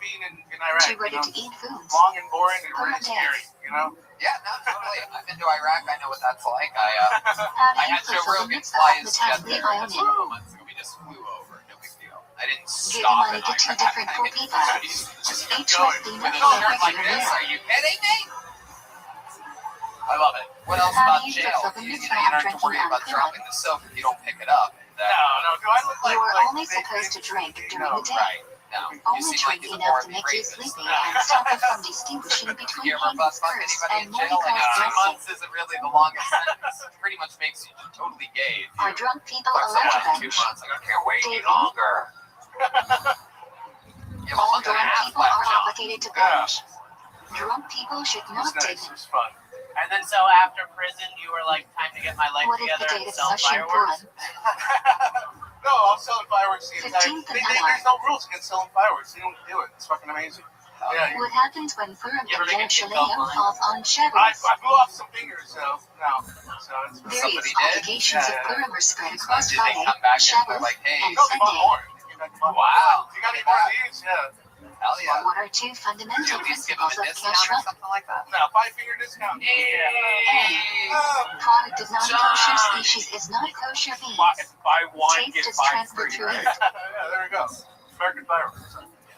Speaker 6: being in Iraq.
Speaker 2: Too ready to eat foods.
Speaker 6: Long and boring and really scary, you know?
Speaker 3: Yeah, no, totally. I've been to Iraq. I know what that's like.
Speaker 2: How do
Speaker 3: I
Speaker 2: you
Speaker 3: had Joe
Speaker 2: fulfill the
Speaker 3: Rogan
Speaker 2: mitzvah
Speaker 3: fly
Speaker 2: of
Speaker 3: his jet
Speaker 2: Natali
Speaker 3: there a couple
Speaker 2: Ionim?
Speaker 3: months ago. We just flew over. No big deal. I didn't
Speaker 2: Giving
Speaker 3: stop
Speaker 2: money
Speaker 3: in
Speaker 2: to 2
Speaker 3: Iraq.
Speaker 2: different poor people.
Speaker 3: Just
Speaker 2: Each
Speaker 3: going
Speaker 2: must be
Speaker 3: with a
Speaker 2: known
Speaker 3: shirt like
Speaker 2: regular
Speaker 3: this.
Speaker 2: meal.
Speaker 3: Are you kidding me? I love it. What else
Speaker 2: How
Speaker 3: about
Speaker 2: do you
Speaker 3: jail?
Speaker 2: fulfill the
Speaker 3: You
Speaker 2: mitzvah
Speaker 3: don't
Speaker 2: of
Speaker 3: have to worry
Speaker 2: drinking
Speaker 3: about
Speaker 2: alcohol?
Speaker 3: dropping the soap if you don't pick it up. And,
Speaker 6: No. Do I look like...
Speaker 2: You are
Speaker 6: like
Speaker 2: only
Speaker 6: they-
Speaker 2: supposed to drink during
Speaker 6: No,
Speaker 2: the day.
Speaker 3: Right. No. You
Speaker 2: Only
Speaker 3: seem like
Speaker 2: drink
Speaker 3: he's a
Speaker 2: enough to
Speaker 3: morally
Speaker 2: make you
Speaker 3: rapist.
Speaker 2: sleepy and stop you from distinguishing between
Speaker 3: You ever
Speaker 2: painful
Speaker 3: fuck
Speaker 2: curse
Speaker 3: anybody
Speaker 2: and
Speaker 3: in jail? Like,
Speaker 2: Mordecai's
Speaker 3: 2
Speaker 2: blessing.
Speaker 3: months isn't really the longest sentence. It pretty much makes you totally gay.
Speaker 2: Are drunk people
Speaker 3: Fuck
Speaker 2: allowed to
Speaker 3: someone in 2
Speaker 2: bench?
Speaker 3: months. Like, I can't wait any
Speaker 2: David?
Speaker 3: longer. You have a
Speaker 2: All
Speaker 3: month and a
Speaker 2: drunk
Speaker 3: half
Speaker 2: people
Speaker 3: left,
Speaker 2: are
Speaker 3: John.
Speaker 2: obligated to bench. Drunk people should
Speaker 6: It's
Speaker 2: not
Speaker 6: nice.
Speaker 2: take
Speaker 6: It
Speaker 2: them.
Speaker 6: was fun.
Speaker 7: And then so after prison, you were like, time to get my life
Speaker 2: What is the
Speaker 7: together
Speaker 2: date
Speaker 7: and
Speaker 2: of
Speaker 7: sell
Speaker 2: Sashin
Speaker 7: fireworks.
Speaker 2: Purim?
Speaker 6: No, I'm selling fireworks the entire...
Speaker 2: 15th of Elul.
Speaker 6: There's no rules against selling fireworks. They don't do it. It's fucking amazing. Yeah,
Speaker 2: What happens when Purim
Speaker 7: You ever
Speaker 2: and
Speaker 7: make a
Speaker 2: Yer
Speaker 7: TikTok
Speaker 2: Shaleim
Speaker 7: line?
Speaker 2: falls on
Speaker 6: I
Speaker 2: Shavuos?
Speaker 6: blew off some fingers, so no. So it's
Speaker 2: Various
Speaker 3: Somebody did?
Speaker 2: obligations of
Speaker 6: Yeah.
Speaker 2: Purim are spread
Speaker 3: So
Speaker 2: across
Speaker 3: did they
Speaker 2: Friday,
Speaker 3: come back and they're
Speaker 2: Shavuos,
Speaker 3: like, hey,
Speaker 2: and
Speaker 6: No, they bought
Speaker 2: Sunday.
Speaker 6: more.
Speaker 3: Wow.
Speaker 6: You got any more of these? Yeah.
Speaker 3: hell yeah.
Speaker 2: What are 2 fundamental
Speaker 3: Did you at least give them
Speaker 2: principles
Speaker 3: a
Speaker 2: of
Speaker 3: discount or
Speaker 2: kashrut?
Speaker 3: something like that?
Speaker 6: No, 5-finger discount.
Speaker 2: Product of non-kosher
Speaker 3: John.
Speaker 2: species is not kosher beans.
Speaker 5: Buy one,
Speaker 2: Taste
Speaker 5: get
Speaker 2: is
Speaker 5: 5
Speaker 2: transferred
Speaker 5: free,
Speaker 2: through
Speaker 5: right?
Speaker 2: it.
Speaker 6: Yeah, there we go. American fireworks.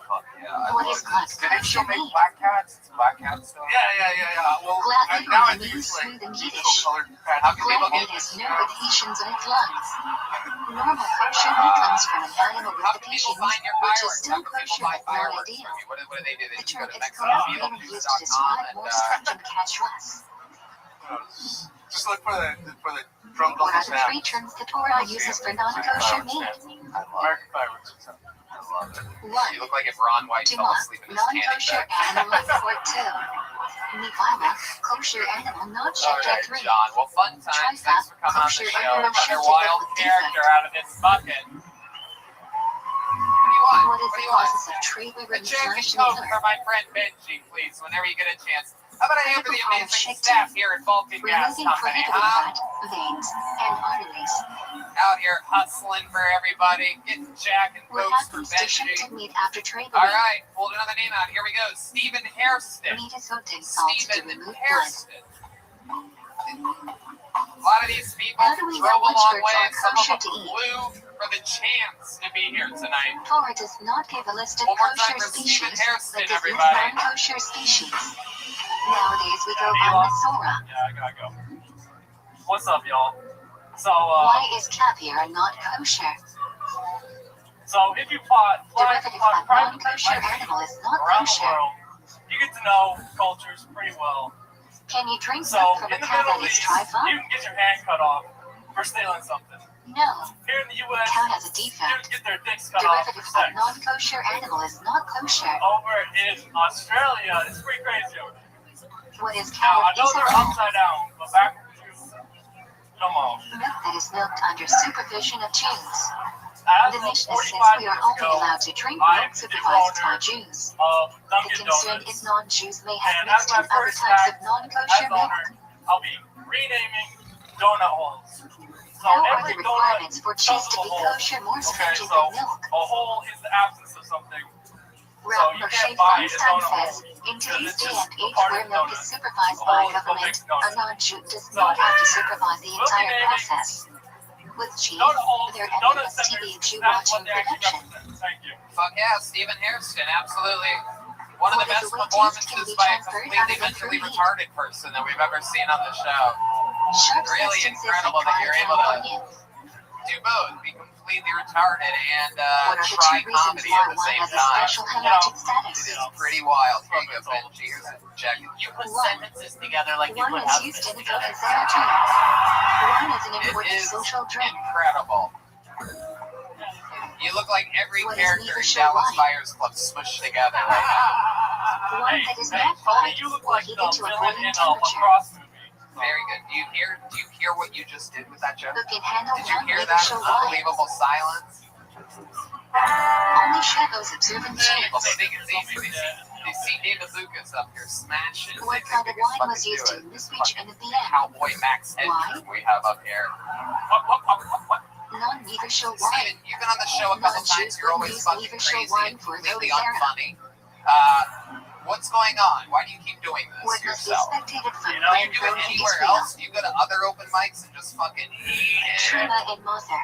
Speaker 3: Fuck yeah, I
Speaker 2: What
Speaker 3: love
Speaker 2: is
Speaker 3: this.
Speaker 2: black
Speaker 3: Do they still
Speaker 2: kosher
Speaker 3: make
Speaker 2: meat?
Speaker 3: black cats? Is black cats still?
Speaker 6: Yeah. Well,
Speaker 2: Glad
Speaker 6: now I
Speaker 2: literally
Speaker 6: think
Speaker 2: means
Speaker 6: it's like
Speaker 2: smooth in
Speaker 6: neutral
Speaker 2: Yiddish.
Speaker 6: colored
Speaker 3: How
Speaker 6: patches.
Speaker 3: can people
Speaker 2: Glad
Speaker 3: get
Speaker 2: meat has no adhesions in its lungs. Normal kosher meat comes from an animal with
Speaker 3: How can people
Speaker 2: adhesions,
Speaker 3: find your
Speaker 2: which is
Speaker 3: fireworks?
Speaker 2: still
Speaker 3: How can people
Speaker 2: kosher
Speaker 3: buy
Speaker 2: but not
Speaker 3: fireworks
Speaker 2: ideal.
Speaker 3: from you? What do they do? They
Speaker 2: The
Speaker 3: just go
Speaker 2: term
Speaker 3: to
Speaker 2: is colloquially used to
Speaker 3: MexicoFieldJuice.com
Speaker 2: describe
Speaker 3: and
Speaker 2: more stringent kashrus.
Speaker 8: Just look for the drunk
Speaker 2: What are
Speaker 8: Uncle
Speaker 2: the
Speaker 8: Sam.
Speaker 2: 3 terms the Torah uses for non-kosher meat?
Speaker 8: American fireworks.
Speaker 6: I love it.
Speaker 2: 1.
Speaker 3: You look like if Ron White fell
Speaker 2: Tuma,
Speaker 3: asleep in his tanning
Speaker 2: non-kosher
Speaker 3: bed.
Speaker 2: animal export 2. Nivama, kosher animal not checked at 3.
Speaker 3: John. Well, fun times. Thanks for coming on the
Speaker 2: Kosher
Speaker 3: show.
Speaker 2: animal
Speaker 3: Another
Speaker 2: shifted
Speaker 3: wild
Speaker 2: with
Speaker 3: character
Speaker 2: defect.
Speaker 3: out of this bucket. What do you want?
Speaker 2: What is
Speaker 3: What do
Speaker 2: the
Speaker 3: you want?
Speaker 2: process of tree
Speaker 3: A
Speaker 2: ribbon
Speaker 3: Jack and
Speaker 2: slash
Speaker 3: Coke
Speaker 2: liver?
Speaker 3: for my friend Benji, please, whenever you get a chance. How about I hamper the
Speaker 2: Critical
Speaker 3: amazing
Speaker 2: shake
Speaker 3: staff
Speaker 2: time.
Speaker 3: here at Vulcan Gas
Speaker 2: Removing
Speaker 3: Company,
Speaker 2: prohibited
Speaker 3: huh?
Speaker 2: fat, veins, and arteries.
Speaker 3: Out here hustling for everybody, getting Jack and
Speaker 2: What
Speaker 3: Cokes for
Speaker 2: happens to shifted
Speaker 3: Benji.
Speaker 2: meat after tree
Speaker 3: All
Speaker 2: ribbon?
Speaker 3: right, pulled another name out. Here we go. Stephen Hairston.
Speaker 2: Meat is soaked in salt to
Speaker 3: Stephen
Speaker 2: remove blood.
Speaker 3: Hairston. A lot of these people
Speaker 2: How do we
Speaker 3: drove
Speaker 2: know
Speaker 3: a
Speaker 2: which
Speaker 3: long
Speaker 2: birds
Speaker 3: way,
Speaker 2: are
Speaker 3: and some of
Speaker 2: kosher
Speaker 3: them
Speaker 2: to eat?
Speaker 3: flew for the chance to be here tonight.
Speaker 2: Torah does not give a list of
Speaker 3: One more time
Speaker 2: kosher
Speaker 3: for Stephen
Speaker 2: species,
Speaker 3: Hairston,
Speaker 2: but gives
Speaker 3: everybody.
Speaker 2: non-kosher species. Nowadays we go by Masora.
Speaker 5: Yeah, I gotta go. What's up, y'all? So,
Speaker 2: Why is caviar not kosher?
Speaker 5: so if you fly
Speaker 2: Derivative of
Speaker 5: privately
Speaker 2: non-kosher animal is not
Speaker 5: around the
Speaker 2: kosher.
Speaker 5: world, you get to know cultures pretty well.
Speaker 2: Can you drink
Speaker 5: So,
Speaker 2: milk from
Speaker 5: in
Speaker 2: a
Speaker 5: the
Speaker 2: cow
Speaker 5: Middle
Speaker 2: that is
Speaker 5: East,
Speaker 2: trifa?
Speaker 5: you can get your hand cut off for stealing something.
Speaker 2: No.
Speaker 5: Here in the U.S.,
Speaker 2: Cow has a
Speaker 5: students
Speaker 2: defect.
Speaker 5: get their dicks cut off for
Speaker 2: Derivative of
Speaker 5: sex.
Speaker 2: non-kosher animal is not kosher.
Speaker 5: Over in Australia, it's pretty crazy over there.
Speaker 2: What is
Speaker 5: Now, I
Speaker 2: cow
Speaker 5: know they're upside down, but back to, come on.
Speaker 2: milk that is milked under supervision of Jews.
Speaker 5: As
Speaker 2: The
Speaker 5: of
Speaker 2: Mishnah says
Speaker 5: 45
Speaker 2: we are
Speaker 5: years
Speaker 2: only
Speaker 5: ago,
Speaker 2: allowed to drink
Speaker 5: I
Speaker 2: milk
Speaker 5: am the
Speaker 2: supervised by
Speaker 5: owner
Speaker 2: Jews.
Speaker 5: of
Speaker 2: The
Speaker 5: Dunkin'
Speaker 2: concern
Speaker 5: Donuts.
Speaker 2: is non-Jews may have
Speaker 5: And as
Speaker 2: mixed
Speaker 5: my
Speaker 2: in other
Speaker 5: first
Speaker 2: types of
Speaker 5: act, as
Speaker 2: non-kosher milk.
Speaker 5: owner, I'll be renaming donut holes. So
Speaker 2: How are
Speaker 5: every
Speaker 2: the
Speaker 5: donut
Speaker 2: requirements for cheese
Speaker 5: comes
Speaker 2: to
Speaker 5: with
Speaker 2: be
Speaker 5: a hole.
Speaker 2: kosher more
Speaker 5: Okay,
Speaker 2: stringent
Speaker 5: so
Speaker 2: than milk?
Speaker 5: a hole is the absence of something.
Speaker 2: Rabbi
Speaker 5: you can't
Speaker 2: Rothschild
Speaker 5: buy a
Speaker 2: Feinstein
Speaker 5: donut
Speaker 2: says,
Speaker 5: hole
Speaker 2: in
Speaker 5: because
Speaker 2: today's
Speaker 5: it's
Speaker 2: day
Speaker 5: just
Speaker 2: and
Speaker 5: a
Speaker 2: age
Speaker 5: part
Speaker 2: where
Speaker 5: of
Speaker 2: milk
Speaker 5: donut.
Speaker 2: is supervised
Speaker 5: A
Speaker 2: by
Speaker 5: hole is what
Speaker 2: government,
Speaker 5: makes
Speaker 2: a
Speaker 5: donuts.
Speaker 2: non-Jew does
Speaker 5: So,
Speaker 2: not have to supervise the
Speaker 5: we'll be
Speaker 2: entire
Speaker 5: naming
Speaker 2: process. With cheese,
Speaker 5: donut holes,
Speaker 2: there
Speaker 5: donut
Speaker 2: ended TV
Speaker 5: centers.
Speaker 2: Jew
Speaker 5: That's
Speaker 2: watching
Speaker 5: what they actually
Speaker 2: production.
Speaker 5: represent. Thank you.
Speaker 3: Fuck yeah, Stephen Hairston, absolutely. One of the
Speaker 2: What
Speaker 3: best
Speaker 2: is the way
Speaker 3: performances
Speaker 2: taste can be
Speaker 3: by a
Speaker 2: transferred
Speaker 3: completely
Speaker 2: out of the
Speaker 3: mentally
Speaker 2: fruit?
Speaker 3: retarded person that we've ever seen on the show.
Speaker 2: Sharp
Speaker 3: Really
Speaker 2: substances
Speaker 3: incredible
Speaker 2: like
Speaker 3: that you're
Speaker 2: garlic
Speaker 3: able
Speaker 2: and
Speaker 3: to
Speaker 2: onion.
Speaker 3: do both, be completely retarded and
Speaker 2: What are the
Speaker 3: try
Speaker 2: 2 reasons
Speaker 3: comedy
Speaker 2: why
Speaker 3: at the
Speaker 2: one
Speaker 3: same
Speaker 2: has a
Speaker 3: time.
Speaker 2: special halachic
Speaker 3: It
Speaker 2: status?
Speaker 3: is pretty wild. Here you go, Benji. Here's a check.
Speaker 7: You put
Speaker 2: One.
Speaker 7: sentences together like you
Speaker 2: Wine
Speaker 7: put
Speaker 2: is
Speaker 7: houses
Speaker 2: used in
Speaker 7: together.
Speaker 2: cooking sandwiches. Wine is an
Speaker 3: It
Speaker 2: important
Speaker 3: is
Speaker 2: social drink.
Speaker 3: incredible. You look like every
Speaker 2: What is
Speaker 3: character in
Speaker 2: leadership
Speaker 3: Dallas
Speaker 2: wine?
Speaker 3: Buyers Club smushed together right now.
Speaker 2: Wine that is
Speaker 5: Hey,
Speaker 2: not
Speaker 5: Tony,
Speaker 2: fried
Speaker 5: you look
Speaker 2: or
Speaker 5: like the
Speaker 2: heated to a
Speaker 5: villain
Speaker 2: boiling
Speaker 5: in a
Speaker 2: temperature.
Speaker 5: lacrosse movie.
Speaker 3: Very good. Do you hear what you just did with that joke?
Speaker 2: Who can handle
Speaker 3: Did you hear that
Speaker 2: non-leadership wine?
Speaker 3: unbelievable silence?
Speaker 2: Only shadows observing
Speaker 3: Well, they
Speaker 2: chance.
Speaker 3: think it's easy. They see David Lucas up here smashing.
Speaker 2: What
Speaker 3: They
Speaker 2: kind
Speaker 3: think
Speaker 2: of
Speaker 3: they can
Speaker 2: wine was
Speaker 3: fucking
Speaker 2: used
Speaker 3: do
Speaker 2: in
Speaker 3: it.
Speaker 2: this speech and at the end?
Speaker 3: Cowboy Max Headroom we have up here.
Speaker 2: Non-leadership wine.
Speaker 3: Steven, you've been on the show a couple times. You're always fucking
Speaker 2: leadership
Speaker 3: crazy
Speaker 2: wine
Speaker 3: and
Speaker 2: for
Speaker 3: completely
Speaker 2: those era.
Speaker 3: unfunny. What's going on? Why do you keep doing this
Speaker 2: What must be
Speaker 3: yourself?
Speaker 2: spectated from
Speaker 3: Do you do
Speaker 2: Grand
Speaker 3: it
Speaker 2: Road
Speaker 3: anywhere
Speaker 2: Israel?
Speaker 3: else? Do you go to other open mics and just fucking eat it?
Speaker 2: Truma and Mother.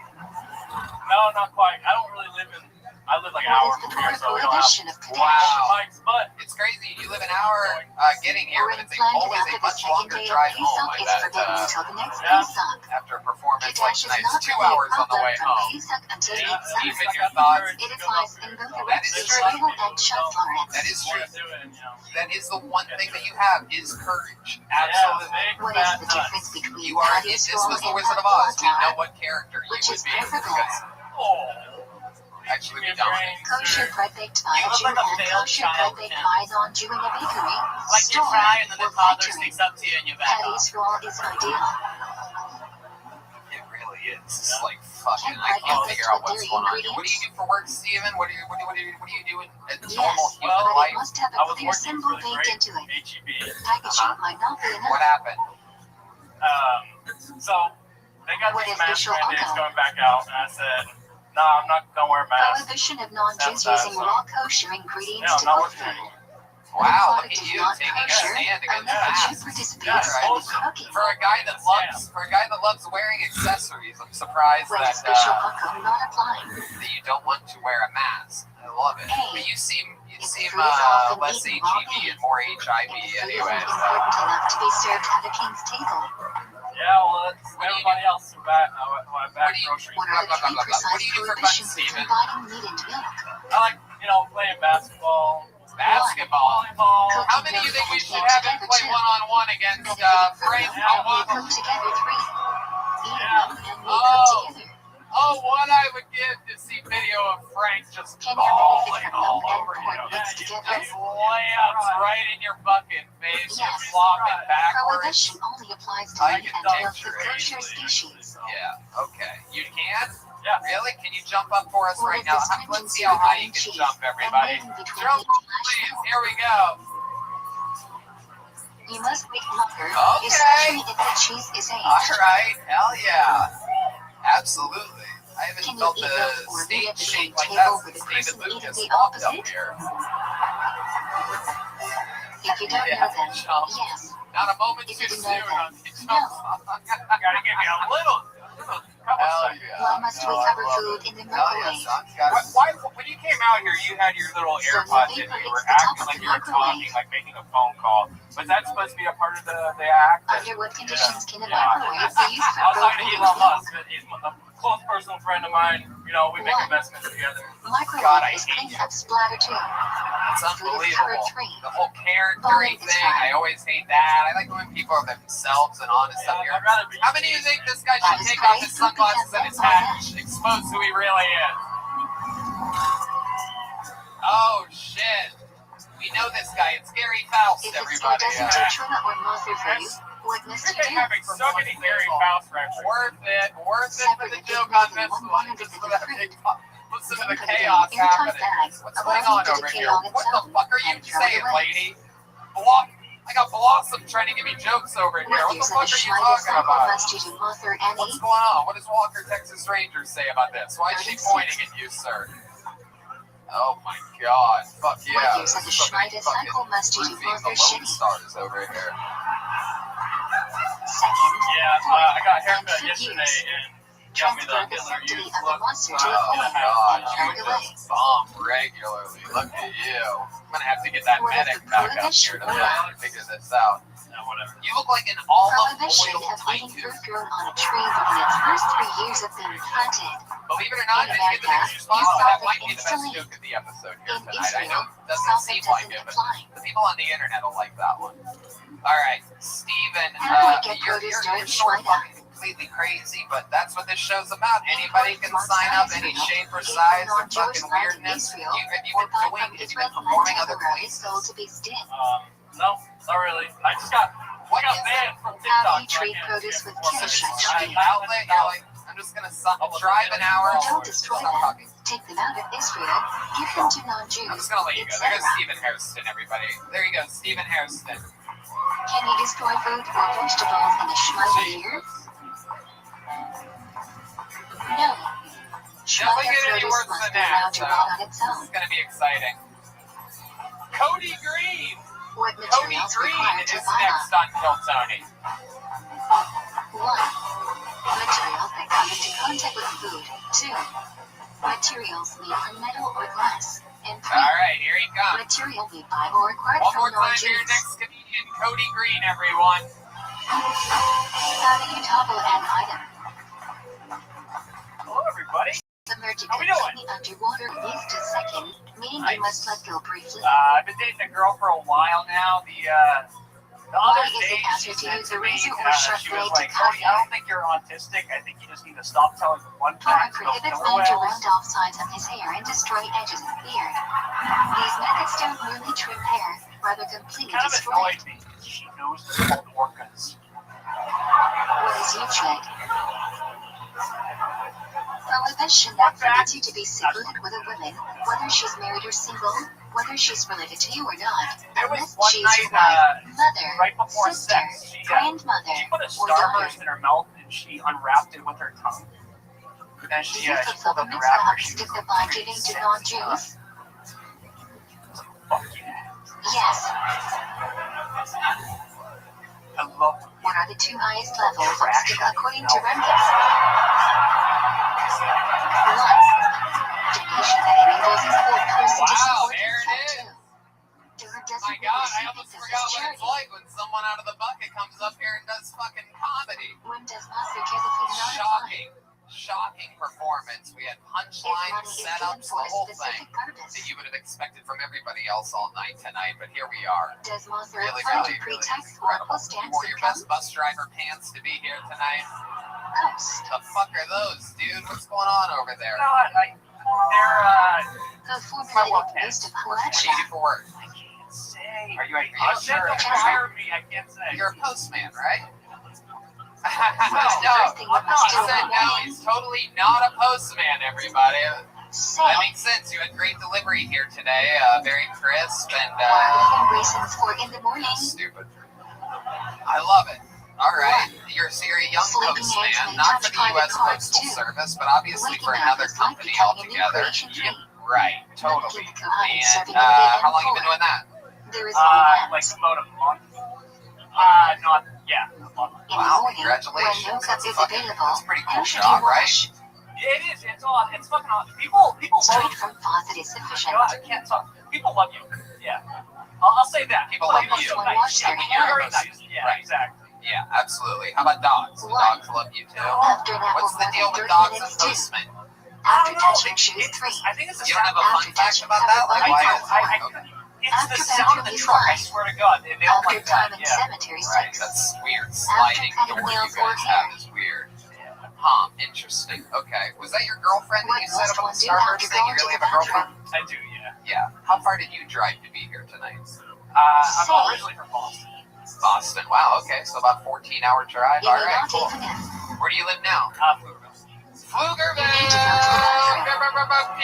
Speaker 5: No, not quite. I don't really live in. I live like an hour
Speaker 2: What is the
Speaker 5: from here,
Speaker 2: Torah
Speaker 5: so we don't have
Speaker 2: prohibition of Kadesh?
Speaker 3: Wow.
Speaker 5: bikes. But
Speaker 3: It's crazy. You live an hour getting here, but
Speaker 2: Rain
Speaker 3: it's
Speaker 2: planted
Speaker 3: always
Speaker 2: after
Speaker 3: a
Speaker 2: the
Speaker 3: much
Speaker 2: second
Speaker 3: longer
Speaker 2: day of
Speaker 3: drive home.
Speaker 2: Pesach
Speaker 3: I
Speaker 2: is
Speaker 3: bet.
Speaker 2: forbidden until the next
Speaker 5: Yeah.
Speaker 2: Pesach.
Speaker 3: After a performance like
Speaker 2: Kadesh is
Speaker 3: tonight,
Speaker 2: not
Speaker 3: it's 2
Speaker 2: really a
Speaker 3: hours on the
Speaker 2: problem
Speaker 3: way
Speaker 2: from
Speaker 3: home.
Speaker 2: Pesach until
Speaker 3: Yeah.
Speaker 2: Pesach.
Speaker 3: Even your thoughts.
Speaker 2: It applies in both the
Speaker 3: That
Speaker 2: Red
Speaker 3: is
Speaker 2: Sea
Speaker 3: true.
Speaker 2: Travel and Shut Florence.
Speaker 3: That is true.
Speaker 5: do it, you know.
Speaker 3: That is the one thing that you have is courage. Absolutely.
Speaker 5: Yeah,
Speaker 2: What is the difference between
Speaker 3: You are.
Speaker 2: Paddy
Speaker 3: This
Speaker 2: Straw
Speaker 3: was the
Speaker 2: and
Speaker 3: Wizard of Oz. We know
Speaker 2: Avatar?
Speaker 3: what character you
Speaker 2: Which
Speaker 3: would
Speaker 2: is
Speaker 3: be.
Speaker 2: preferable?
Speaker 3: Because
Speaker 5: Oh.
Speaker 3: actually, we
Speaker 5: Your
Speaker 3: don't.
Speaker 5: brain.
Speaker 2: Kosher bread baked by
Speaker 7: You
Speaker 2: a
Speaker 7: look
Speaker 2: Jew
Speaker 7: like a
Speaker 2: and
Speaker 7: failed
Speaker 2: kosher bread
Speaker 7: child,
Speaker 2: baked
Speaker 7: Tim.
Speaker 2: by a non-Jew in a bakery,
Speaker 7: Like you
Speaker 2: store,
Speaker 7: try and then the
Speaker 2: or
Speaker 7: toddler
Speaker 2: factory.
Speaker 7: sneaks up to you and you back
Speaker 2: Paddy
Speaker 7: off.
Speaker 2: Straw is ideal.
Speaker 3: It really is. It's like fucking.
Speaker 2: Can't
Speaker 3: I
Speaker 2: write
Speaker 3: can't
Speaker 2: a
Speaker 3: figure
Speaker 2: list
Speaker 3: out
Speaker 2: with
Speaker 3: what's
Speaker 2: their
Speaker 3: going on. What do you
Speaker 2: ingredients.
Speaker 3: do for work, Steven? What do you do in a
Speaker 2: Yes,
Speaker 3: normal
Speaker 2: but
Speaker 3: human
Speaker 2: it
Speaker 3: life?
Speaker 2: must have
Speaker 5: I
Speaker 2: a
Speaker 5: was
Speaker 2: clear
Speaker 5: working
Speaker 2: symbol
Speaker 5: for the
Speaker 2: baked
Speaker 5: great
Speaker 2: into it.
Speaker 5: HEB.
Speaker 2: Packaging might not be
Speaker 3: What
Speaker 2: enough.
Speaker 3: happened?
Speaker 5: So they got
Speaker 2: What
Speaker 5: these
Speaker 2: is
Speaker 5: mask
Speaker 2: visual
Speaker 5: mandates
Speaker 2: alcohol?
Speaker 5: coming back out, and I said, "No, I'm not gonna wear a mask."
Speaker 2: Prohibition of non-Jews
Speaker 5: That's
Speaker 2: using
Speaker 5: bad.
Speaker 2: raw kosher ingredients
Speaker 5: Yeah, I'm
Speaker 2: to
Speaker 5: not
Speaker 2: cook
Speaker 5: working
Speaker 2: food.
Speaker 5: anymore.
Speaker 2: When a
Speaker 3: Wow, look
Speaker 2: product
Speaker 3: at
Speaker 2: is
Speaker 3: you
Speaker 2: not
Speaker 3: taking a
Speaker 2: kosher
Speaker 3: stand against
Speaker 2: unless the Jew
Speaker 3: masks.
Speaker 2: participates
Speaker 5: Yeah,
Speaker 2: in
Speaker 5: awesome.
Speaker 2: cooking.
Speaker 3: For a guy that loves wearing accessories, I'm surprised
Speaker 2: When
Speaker 3: that
Speaker 2: is visual alcohol not applying?
Speaker 3: that you don't want to wear a mask. I love it.
Speaker 2: Hey,
Speaker 3: But you seem
Speaker 2: if food is often
Speaker 3: less
Speaker 2: eaten raw
Speaker 3: HEB
Speaker 2: meat,
Speaker 3: and more
Speaker 2: and
Speaker 3: HIV
Speaker 2: food isn't
Speaker 3: anyway. So.
Speaker 2: important enough to be served at a king's table.
Speaker 5: Yeah, well, it's
Speaker 3: What do you
Speaker 5: everybody else who back groceries.
Speaker 2: What are the three
Speaker 3: What do
Speaker 2: precise
Speaker 3: you do for fun,
Speaker 2: prohibitions of
Speaker 3: Steven?
Speaker 2: combining meat and milk?
Speaker 5: I like, playing basketball,
Speaker 3: Basketball. How many do you think we should have him play one-on-one against Frank?
Speaker 2: Come together 3. Eat together.
Speaker 3: Oh, what I would give to see video of Frank just
Speaker 2: Can
Speaker 3: balling
Speaker 2: you
Speaker 3: all
Speaker 2: and
Speaker 3: over you.
Speaker 2: coordinates together?
Speaker 3: Just layups right in your fucking face.
Speaker 2: Yes.
Speaker 3: You're flopping backwards.
Speaker 2: Prohibition only applies to
Speaker 3: I
Speaker 2: meat
Speaker 3: can
Speaker 2: and milk
Speaker 3: picture
Speaker 2: the
Speaker 3: it
Speaker 2: kosher
Speaker 3: easily.
Speaker 2: species.
Speaker 3: Yeah, okay. You can?
Speaker 5: Yeah.
Speaker 3: Really? Can you jump up for us
Speaker 2: Or
Speaker 3: right
Speaker 2: is
Speaker 3: now?
Speaker 2: this
Speaker 3: Let's see
Speaker 2: considered
Speaker 3: how high you
Speaker 2: and
Speaker 3: can
Speaker 2: cheese
Speaker 3: jump, everybody.
Speaker 2: and between
Speaker 3: Drum
Speaker 2: each
Speaker 3: roll,
Speaker 2: lash
Speaker 3: please.
Speaker 2: line?
Speaker 3: Here we go.
Speaker 2: You must make longer,
Speaker 3: Okay.
Speaker 2: especially if the cheese is
Speaker 3: All
Speaker 2: aged.
Speaker 3: right. Hell yeah. Absolutely. I haven't
Speaker 2: Can you
Speaker 3: felt
Speaker 2: eat
Speaker 3: the
Speaker 2: milk or
Speaker 3: stage
Speaker 2: be at the
Speaker 3: shake
Speaker 2: same
Speaker 3: like
Speaker 2: table
Speaker 3: that
Speaker 2: with
Speaker 3: since
Speaker 2: the
Speaker 3: David
Speaker 2: person
Speaker 3: Lucas
Speaker 2: eating the
Speaker 3: walked up
Speaker 2: opposite?
Speaker 3: here.
Speaker 2: If you don't
Speaker 3: Yeah,
Speaker 2: know them,
Speaker 3: jump.
Speaker 2: yes.
Speaker 3: Not a moment
Speaker 2: If
Speaker 3: too
Speaker 2: you
Speaker 3: soon
Speaker 2: know them,
Speaker 3: on the jump.
Speaker 5: Gotta give you a little couple
Speaker 3: Hell
Speaker 5: seconds.
Speaker 3: yeah.
Speaker 2: Why must we
Speaker 3: No, I
Speaker 2: cover
Speaker 3: love
Speaker 2: food
Speaker 3: it.
Speaker 2: in the
Speaker 3: Hell yeah,
Speaker 2: microwave?
Speaker 3: son. You gotta
Speaker 5: Why, when you came out here, you had your little
Speaker 2: So
Speaker 5: AirPods
Speaker 2: the
Speaker 5: in.
Speaker 2: vapor
Speaker 5: You were
Speaker 2: hits the top
Speaker 5: acting
Speaker 2: of
Speaker 5: like
Speaker 2: the
Speaker 5: you were
Speaker 2: microwave.
Speaker 5: talking, like making a phone call. Was that supposed to be a part of the act?
Speaker 2: Under what conditions can a
Speaker 5: Yeah.
Speaker 2: microwave be used
Speaker 5: I was
Speaker 2: for
Speaker 5: talking to
Speaker 2: broken
Speaker 5: Elon
Speaker 2: milk?
Speaker 5: Musk. He's a close personal friend of mine. You know, we make
Speaker 2: What?
Speaker 5: investments together.
Speaker 2: Microwave
Speaker 3: God, I
Speaker 2: is
Speaker 3: hate
Speaker 2: clean
Speaker 3: you.
Speaker 2: up splatter too.
Speaker 3: It's
Speaker 2: Food is covered
Speaker 3: unbelievable.
Speaker 2: 3.
Speaker 3: The whole charactery
Speaker 2: Volume is
Speaker 3: thing, I
Speaker 2: 5.
Speaker 3: always hate that. I like when people are themselves and honest up here.
Speaker 5: I'd rather be.
Speaker 3: How many do you think this guy
Speaker 2: That
Speaker 3: should
Speaker 2: is
Speaker 3: take off
Speaker 2: great.
Speaker 3: his sunglasses and his hat and expose who he really is? Oh, shit. We know this guy. It's Gary Faust,
Speaker 2: If the stew
Speaker 3: everybody.
Speaker 2: doesn't do tuna or mother for you, what must you
Speaker 5: We've been having
Speaker 2: do?
Speaker 5: so many Gary Faust references.
Speaker 3: Worth it for
Speaker 2: Separate
Speaker 3: the
Speaker 2: the
Speaker 3: joke
Speaker 2: big
Speaker 3: on
Speaker 2: meat in
Speaker 3: this
Speaker 2: one
Speaker 3: one.
Speaker 2: end of
Speaker 3: Just
Speaker 2: the
Speaker 3: for that
Speaker 2: fridge.
Speaker 3: big listen to
Speaker 2: Then
Speaker 3: the
Speaker 2: put it in
Speaker 3: chaos
Speaker 2: an airtight
Speaker 3: happening.
Speaker 2: bag,
Speaker 3: What's
Speaker 2: allowing
Speaker 3: going on
Speaker 2: it to
Speaker 3: over
Speaker 2: decay
Speaker 3: here?
Speaker 2: on its
Speaker 3: What the
Speaker 2: own,
Speaker 3: fuck are you
Speaker 2: and throw it
Speaker 3: saying,
Speaker 2: away.
Speaker 3: lady? I got Blossom trying to give me jokes over here. What the
Speaker 2: Refuse of
Speaker 3: fuck
Speaker 2: the
Speaker 3: are you
Speaker 2: Schneider
Speaker 3: talking
Speaker 2: cycle
Speaker 3: about?
Speaker 2: must you to mother
Speaker 3: What's
Speaker 2: Annie?
Speaker 3: going on? What does Walker Texas Rangers say about this? Why is she
Speaker 2: 36.
Speaker 3: pointing at you, sir? Oh my god. Fuck yeah.
Speaker 2: Refuse of the
Speaker 3: There's so many
Speaker 2: Schneider
Speaker 3: fucking
Speaker 2: cycle must you to
Speaker 3: roofing the
Speaker 2: mother
Speaker 3: Lone
Speaker 2: shitty.
Speaker 3: Stars over here.
Speaker 2: Second,
Speaker 5: Yeah, I got a haircut
Speaker 2: and
Speaker 5: yesterday
Speaker 2: use.
Speaker 5: and got me the
Speaker 2: Transfer the
Speaker 5: Hitler
Speaker 2: sanctity
Speaker 5: Youth
Speaker 2: of the
Speaker 5: look.
Speaker 2: monster to a
Speaker 3: Oh
Speaker 2: coin
Speaker 3: god,
Speaker 2: and throw it
Speaker 3: you
Speaker 2: away.
Speaker 3: just bomb regularly. Look at you. I'm gonna have to get that
Speaker 2: What is
Speaker 3: medic
Speaker 2: the
Speaker 3: back up
Speaker 2: prohibition
Speaker 3: here to
Speaker 2: allowed?
Speaker 3: figure this out.
Speaker 5: Yeah, whatever.
Speaker 3: You look like an olive
Speaker 2: Prohibition
Speaker 3: oil
Speaker 2: of eating
Speaker 3: tycoon.
Speaker 2: fruit grown on a tree within its first 3 years of being planted.
Speaker 3: Believe it or not,
Speaker 2: In
Speaker 3: I didn't get the
Speaker 2: America,
Speaker 3: next response,
Speaker 2: you
Speaker 3: but that
Speaker 2: solve
Speaker 3: might
Speaker 2: it
Speaker 3: be the best
Speaker 2: instantly.
Speaker 3: joke of the episode here
Speaker 2: In
Speaker 3: tonight. I know
Speaker 2: Israel,
Speaker 3: it doesn't
Speaker 2: solve
Speaker 3: seem
Speaker 2: it
Speaker 3: like
Speaker 2: doesn't
Speaker 3: it, but
Speaker 2: apply.
Speaker 3: the people on the internet will like that one. Alright, Steven,
Speaker 2: How do I get
Speaker 3: you're
Speaker 2: produce
Speaker 3: so
Speaker 2: during Schweida?
Speaker 3: fucking completely crazy, but that's what this show's about. Anybody can sign up, any shape or size or fucking weirdness. You've been
Speaker 2: Or buy
Speaker 3: doing
Speaker 2: from
Speaker 3: it, you've
Speaker 2: Israel
Speaker 3: been performing other
Speaker 2: temporarily
Speaker 3: places.
Speaker 2: sold to be stinned.
Speaker 5: No, not really. I got banned from TikTok.
Speaker 2: How do you
Speaker 5: so I
Speaker 2: treat
Speaker 5: can't
Speaker 2: produce
Speaker 5: see it
Speaker 2: with
Speaker 5: before.
Speaker 2: kiddush
Speaker 3: This is
Speaker 2: and
Speaker 3: gonna be
Speaker 2: cheese?
Speaker 3: an outlet, you're like, I'm just gonna drive an hour.
Speaker 2: Don't destroy
Speaker 3: Stop
Speaker 2: them.
Speaker 3: talking.
Speaker 2: Take them out of Israel. Give them to
Speaker 3: I'm
Speaker 2: non-Jews,
Speaker 3: just gonna let you go. There goes
Speaker 2: etc.
Speaker 3: Stephen Hairston, everybody. There you go, Stephen Hairston.
Speaker 2: Can you destroy food or vegetables in a Schweider year? No.
Speaker 3: Doesn't
Speaker 2: Schweider
Speaker 3: get any
Speaker 2: produce
Speaker 3: worse
Speaker 2: must
Speaker 3: than
Speaker 2: be
Speaker 3: that,
Speaker 2: allowed to
Speaker 3: so
Speaker 2: rot on its
Speaker 3: this
Speaker 2: own.
Speaker 3: is gonna be exciting. Cody Green!
Speaker 2: What
Speaker 3: Cody
Speaker 2: materials
Speaker 3: Green
Speaker 2: required
Speaker 3: is
Speaker 2: to buy
Speaker 3: next on Kill Tony.
Speaker 2: 1. Materials that come into contact with food. 2. Materials made from metal or glass. And 3.
Speaker 3: Alright, here he comes.
Speaker 2: Material made by or acquired
Speaker 3: One
Speaker 2: from
Speaker 3: more time for your
Speaker 2: non-Jews.
Speaker 3: next comedian, Cody Green, everyone.
Speaker 2: How do you toggle an item?
Speaker 5: Hello, everybody.
Speaker 2: Submerge it
Speaker 5: How we doing?
Speaker 2: completely underwater at least a second, meaning you must let go briefly.
Speaker 5: I've been dating a girl for a while now. The
Speaker 2: Why
Speaker 5: other
Speaker 2: is it
Speaker 5: day,
Speaker 2: faster
Speaker 5: she
Speaker 2: to
Speaker 5: said
Speaker 2: use
Speaker 5: to
Speaker 2: a
Speaker 5: me,
Speaker 2: razor or a sharp
Speaker 5: she was
Speaker 2: blade to
Speaker 5: like,
Speaker 2: cut
Speaker 5: Cody, I
Speaker 2: hair?
Speaker 5: don't think you're autistic. I think you just need to stop telling one
Speaker 2: Torah
Speaker 5: fact about
Speaker 2: prohibits
Speaker 5: killer
Speaker 2: men to
Speaker 5: whales.
Speaker 2: round off sides of his hair and destroy edges of beard. These methods don't merely trim hair, rather completely
Speaker 5: Kind of
Speaker 2: destroy
Speaker 5: annoyed
Speaker 2: it.
Speaker 5: me. She knows it's called orcas.
Speaker 2: What is YouTube? Prohibition that forbids you to be secluded with a woman, whether she's married or single, whether she's related to you or not,
Speaker 5: There was
Speaker 2: unless
Speaker 5: one
Speaker 2: she's your
Speaker 5: night,
Speaker 2: wife, mother,
Speaker 5: right before
Speaker 2: sister,
Speaker 5: sex, she
Speaker 2: grandmother,
Speaker 5: put a
Speaker 2: or daughter.
Speaker 5: starburst in her mouth and she unwrapped it with her tongue. And then
Speaker 2: Do
Speaker 5: she
Speaker 2: you
Speaker 5: pulled
Speaker 2: fulfill the
Speaker 5: up the
Speaker 2: mitzvah
Speaker 5: wrapper.
Speaker 2: of
Speaker 5: She was
Speaker 2: stigma by giving to non-Jews?
Speaker 5: fuck yeah.
Speaker 2: Yes.
Speaker 5: I love it.
Speaker 2: What are the 2 highest levels of stigma according to Rambis? 1. Donation that enables a poor person to
Speaker 3: Wow,
Speaker 2: support
Speaker 3: there it
Speaker 2: himself
Speaker 3: is.
Speaker 2: too. Donor doesn't
Speaker 3: My God, I
Speaker 2: receive
Speaker 3: almost
Speaker 2: this
Speaker 3: forgot
Speaker 2: as
Speaker 3: what it's
Speaker 2: charity.
Speaker 3: like when someone out of the bucket comes up here and does fucking comedy.
Speaker 2: When does Master care the food not
Speaker 3: Shocking. shocking performance. We had punchlines, setups, the whole thing that you would have expected from everybody else all night tonight. But here we are. Really incredible. You wore your best bus driver pants to be here tonight. The fuck are those, dude? What's going on over there?
Speaker 5: No, they're my work pants.
Speaker 3: What do you do for work?
Speaker 5: I can't say.
Speaker 3: Are you a
Speaker 5: Usher? Hire me. I can't say.
Speaker 3: You're a postman, right?
Speaker 2: No,
Speaker 3: I'm not. He said no, he's totally not a postman, everybody. That makes sense. You had great delivery here today. Very crisp and
Speaker 2: reasons for in the morning.
Speaker 3: stupid. I love it. All right. You're a young postman, not for the U.S. Postal Service, but obviously for another company altogether. Right, totally. And how long have you been doing that?
Speaker 5: Like about a month. Not, yeah, a month.
Speaker 3: Wow, congratulations. That's a pretty cool job, right?
Speaker 5: It is. It's awesome. It's fucking awesome. People love you. I can't talk. People love you. Yeah. I'll say that.
Speaker 3: People love you.
Speaker 5: So nice. Yeah, you're very nice. Yeah,
Speaker 3: Right.
Speaker 5: exactly.
Speaker 3: Yeah, absolutely. How about dogs? Do dogs love you too? What's the deal with dogs and postmen?
Speaker 2: After
Speaker 5: I don't know.
Speaker 2: touching shoes 3.
Speaker 5: I think it's a
Speaker 3: You don't have a fun fact about that? Like, why is
Speaker 5: It's the sound of the truck. I swear to God, they don't
Speaker 2: After
Speaker 5: like that.
Speaker 2: time in
Speaker 5: Yeah.
Speaker 2: cemetery
Speaker 3: Right,
Speaker 2: 6.
Speaker 3: that's weird. Sliding door you guys have is weird. Huh, interesting. Okay. Was that your girlfriend that you set up on the Starburst thing? You really have a girlfriend?
Speaker 5: I do, yeah.
Speaker 3: Yeah. How far did you drive to be here tonight?
Speaker 5: I'm originally from Boston.
Speaker 3: Boston. Wow, okay. So about 14-hour drive.
Speaker 2: You
Speaker 3: All
Speaker 2: may
Speaker 3: right,
Speaker 2: not
Speaker 3: cool.
Speaker 2: even know.
Speaker 3: Where do you live now?
Speaker 5: Pflugerville.
Speaker 3: Pflugerville!
Speaker 2: You need to go to the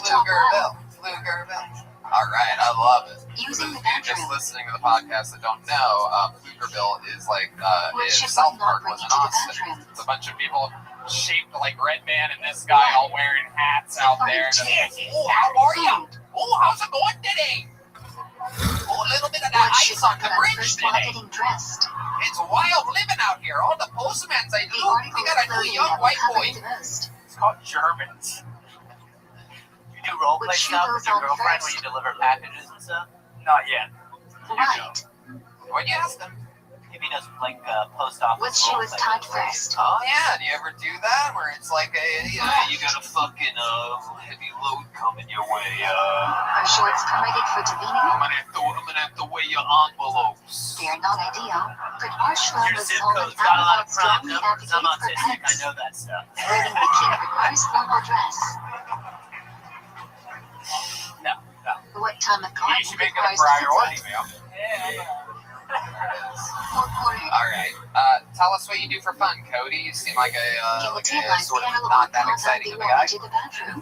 Speaker 3: Pflugerville. Pflugerville. All right, I love it.
Speaker 2: Using
Speaker 3: For
Speaker 2: the
Speaker 3: those of you just
Speaker 2: bathroom.
Speaker 3: listening to the podcast that don't know, Pflugerville is like
Speaker 2: Which
Speaker 3: if
Speaker 2: should
Speaker 3: South
Speaker 2: not
Speaker 3: Park
Speaker 2: bring
Speaker 3: was
Speaker 2: you
Speaker 3: in
Speaker 2: to the
Speaker 3: Austin.
Speaker 2: bathroom.
Speaker 3: It's a bunch of people shaped like Red Man and this guy all wearing hats out there. Oh, how are you? Oh, how's it going today? Oh, a little bit of that
Speaker 2: What should
Speaker 3: ice on
Speaker 2: not
Speaker 3: the
Speaker 2: put on
Speaker 3: bridge
Speaker 2: first while
Speaker 3: today.
Speaker 2: getting dressed.
Speaker 3: It's wild living out here. All the postmans I
Speaker 2: The
Speaker 3: do.
Speaker 2: article
Speaker 3: We got a new
Speaker 2: clothing
Speaker 3: young
Speaker 2: that will
Speaker 3: white
Speaker 2: cover
Speaker 3: boy.
Speaker 2: you the most.
Speaker 5: It's called Germans.
Speaker 6: You do role play
Speaker 2: Which shoe
Speaker 6: stuff
Speaker 2: goes
Speaker 6: with your
Speaker 2: on
Speaker 6: girlfriend
Speaker 2: first?
Speaker 6: when you deliver packages and stuff?
Speaker 5: Not yet.
Speaker 2: Right.
Speaker 3: What'd you ask them?
Speaker 6: If he does like post office
Speaker 2: Which shoe
Speaker 6: role
Speaker 2: is
Speaker 6: play.
Speaker 2: tied first?
Speaker 3: Oh yeah, do you ever do that? Where it's like
Speaker 6: You got a fucking heavy load coming your way.
Speaker 2: Are shorts permitted for demeaning?
Speaker 3: I'm gonna have to weigh your envelopes.
Speaker 2: They're not ideal, but our shrub
Speaker 6: Your
Speaker 2: is
Speaker 6: zip
Speaker 2: home
Speaker 6: code's
Speaker 2: and
Speaker 6: got a lot of
Speaker 2: Outback's
Speaker 6: prime
Speaker 2: strongly
Speaker 6: numbers. I'm
Speaker 2: advocates for
Speaker 6: autistic. I
Speaker 2: pets.
Speaker 6: know that stuff.
Speaker 2: Wearing bikini requires formal dress.
Speaker 5: No.
Speaker 2: What time of
Speaker 5: You
Speaker 2: garden
Speaker 5: should make it a
Speaker 2: requires
Speaker 5: priority,
Speaker 2: physics?
Speaker 5: man. Yeah.
Speaker 2: Or porridge.
Speaker 3: All right. Tell us what you do for fun, Cody. You seem like
Speaker 2: Can
Speaker 3: a
Speaker 2: the taillights
Speaker 3: sort of
Speaker 2: piano
Speaker 3: not that
Speaker 2: compound
Speaker 3: exciting
Speaker 2: be
Speaker 3: of a
Speaker 2: worn
Speaker 3: guy.
Speaker 2: into the bathroom?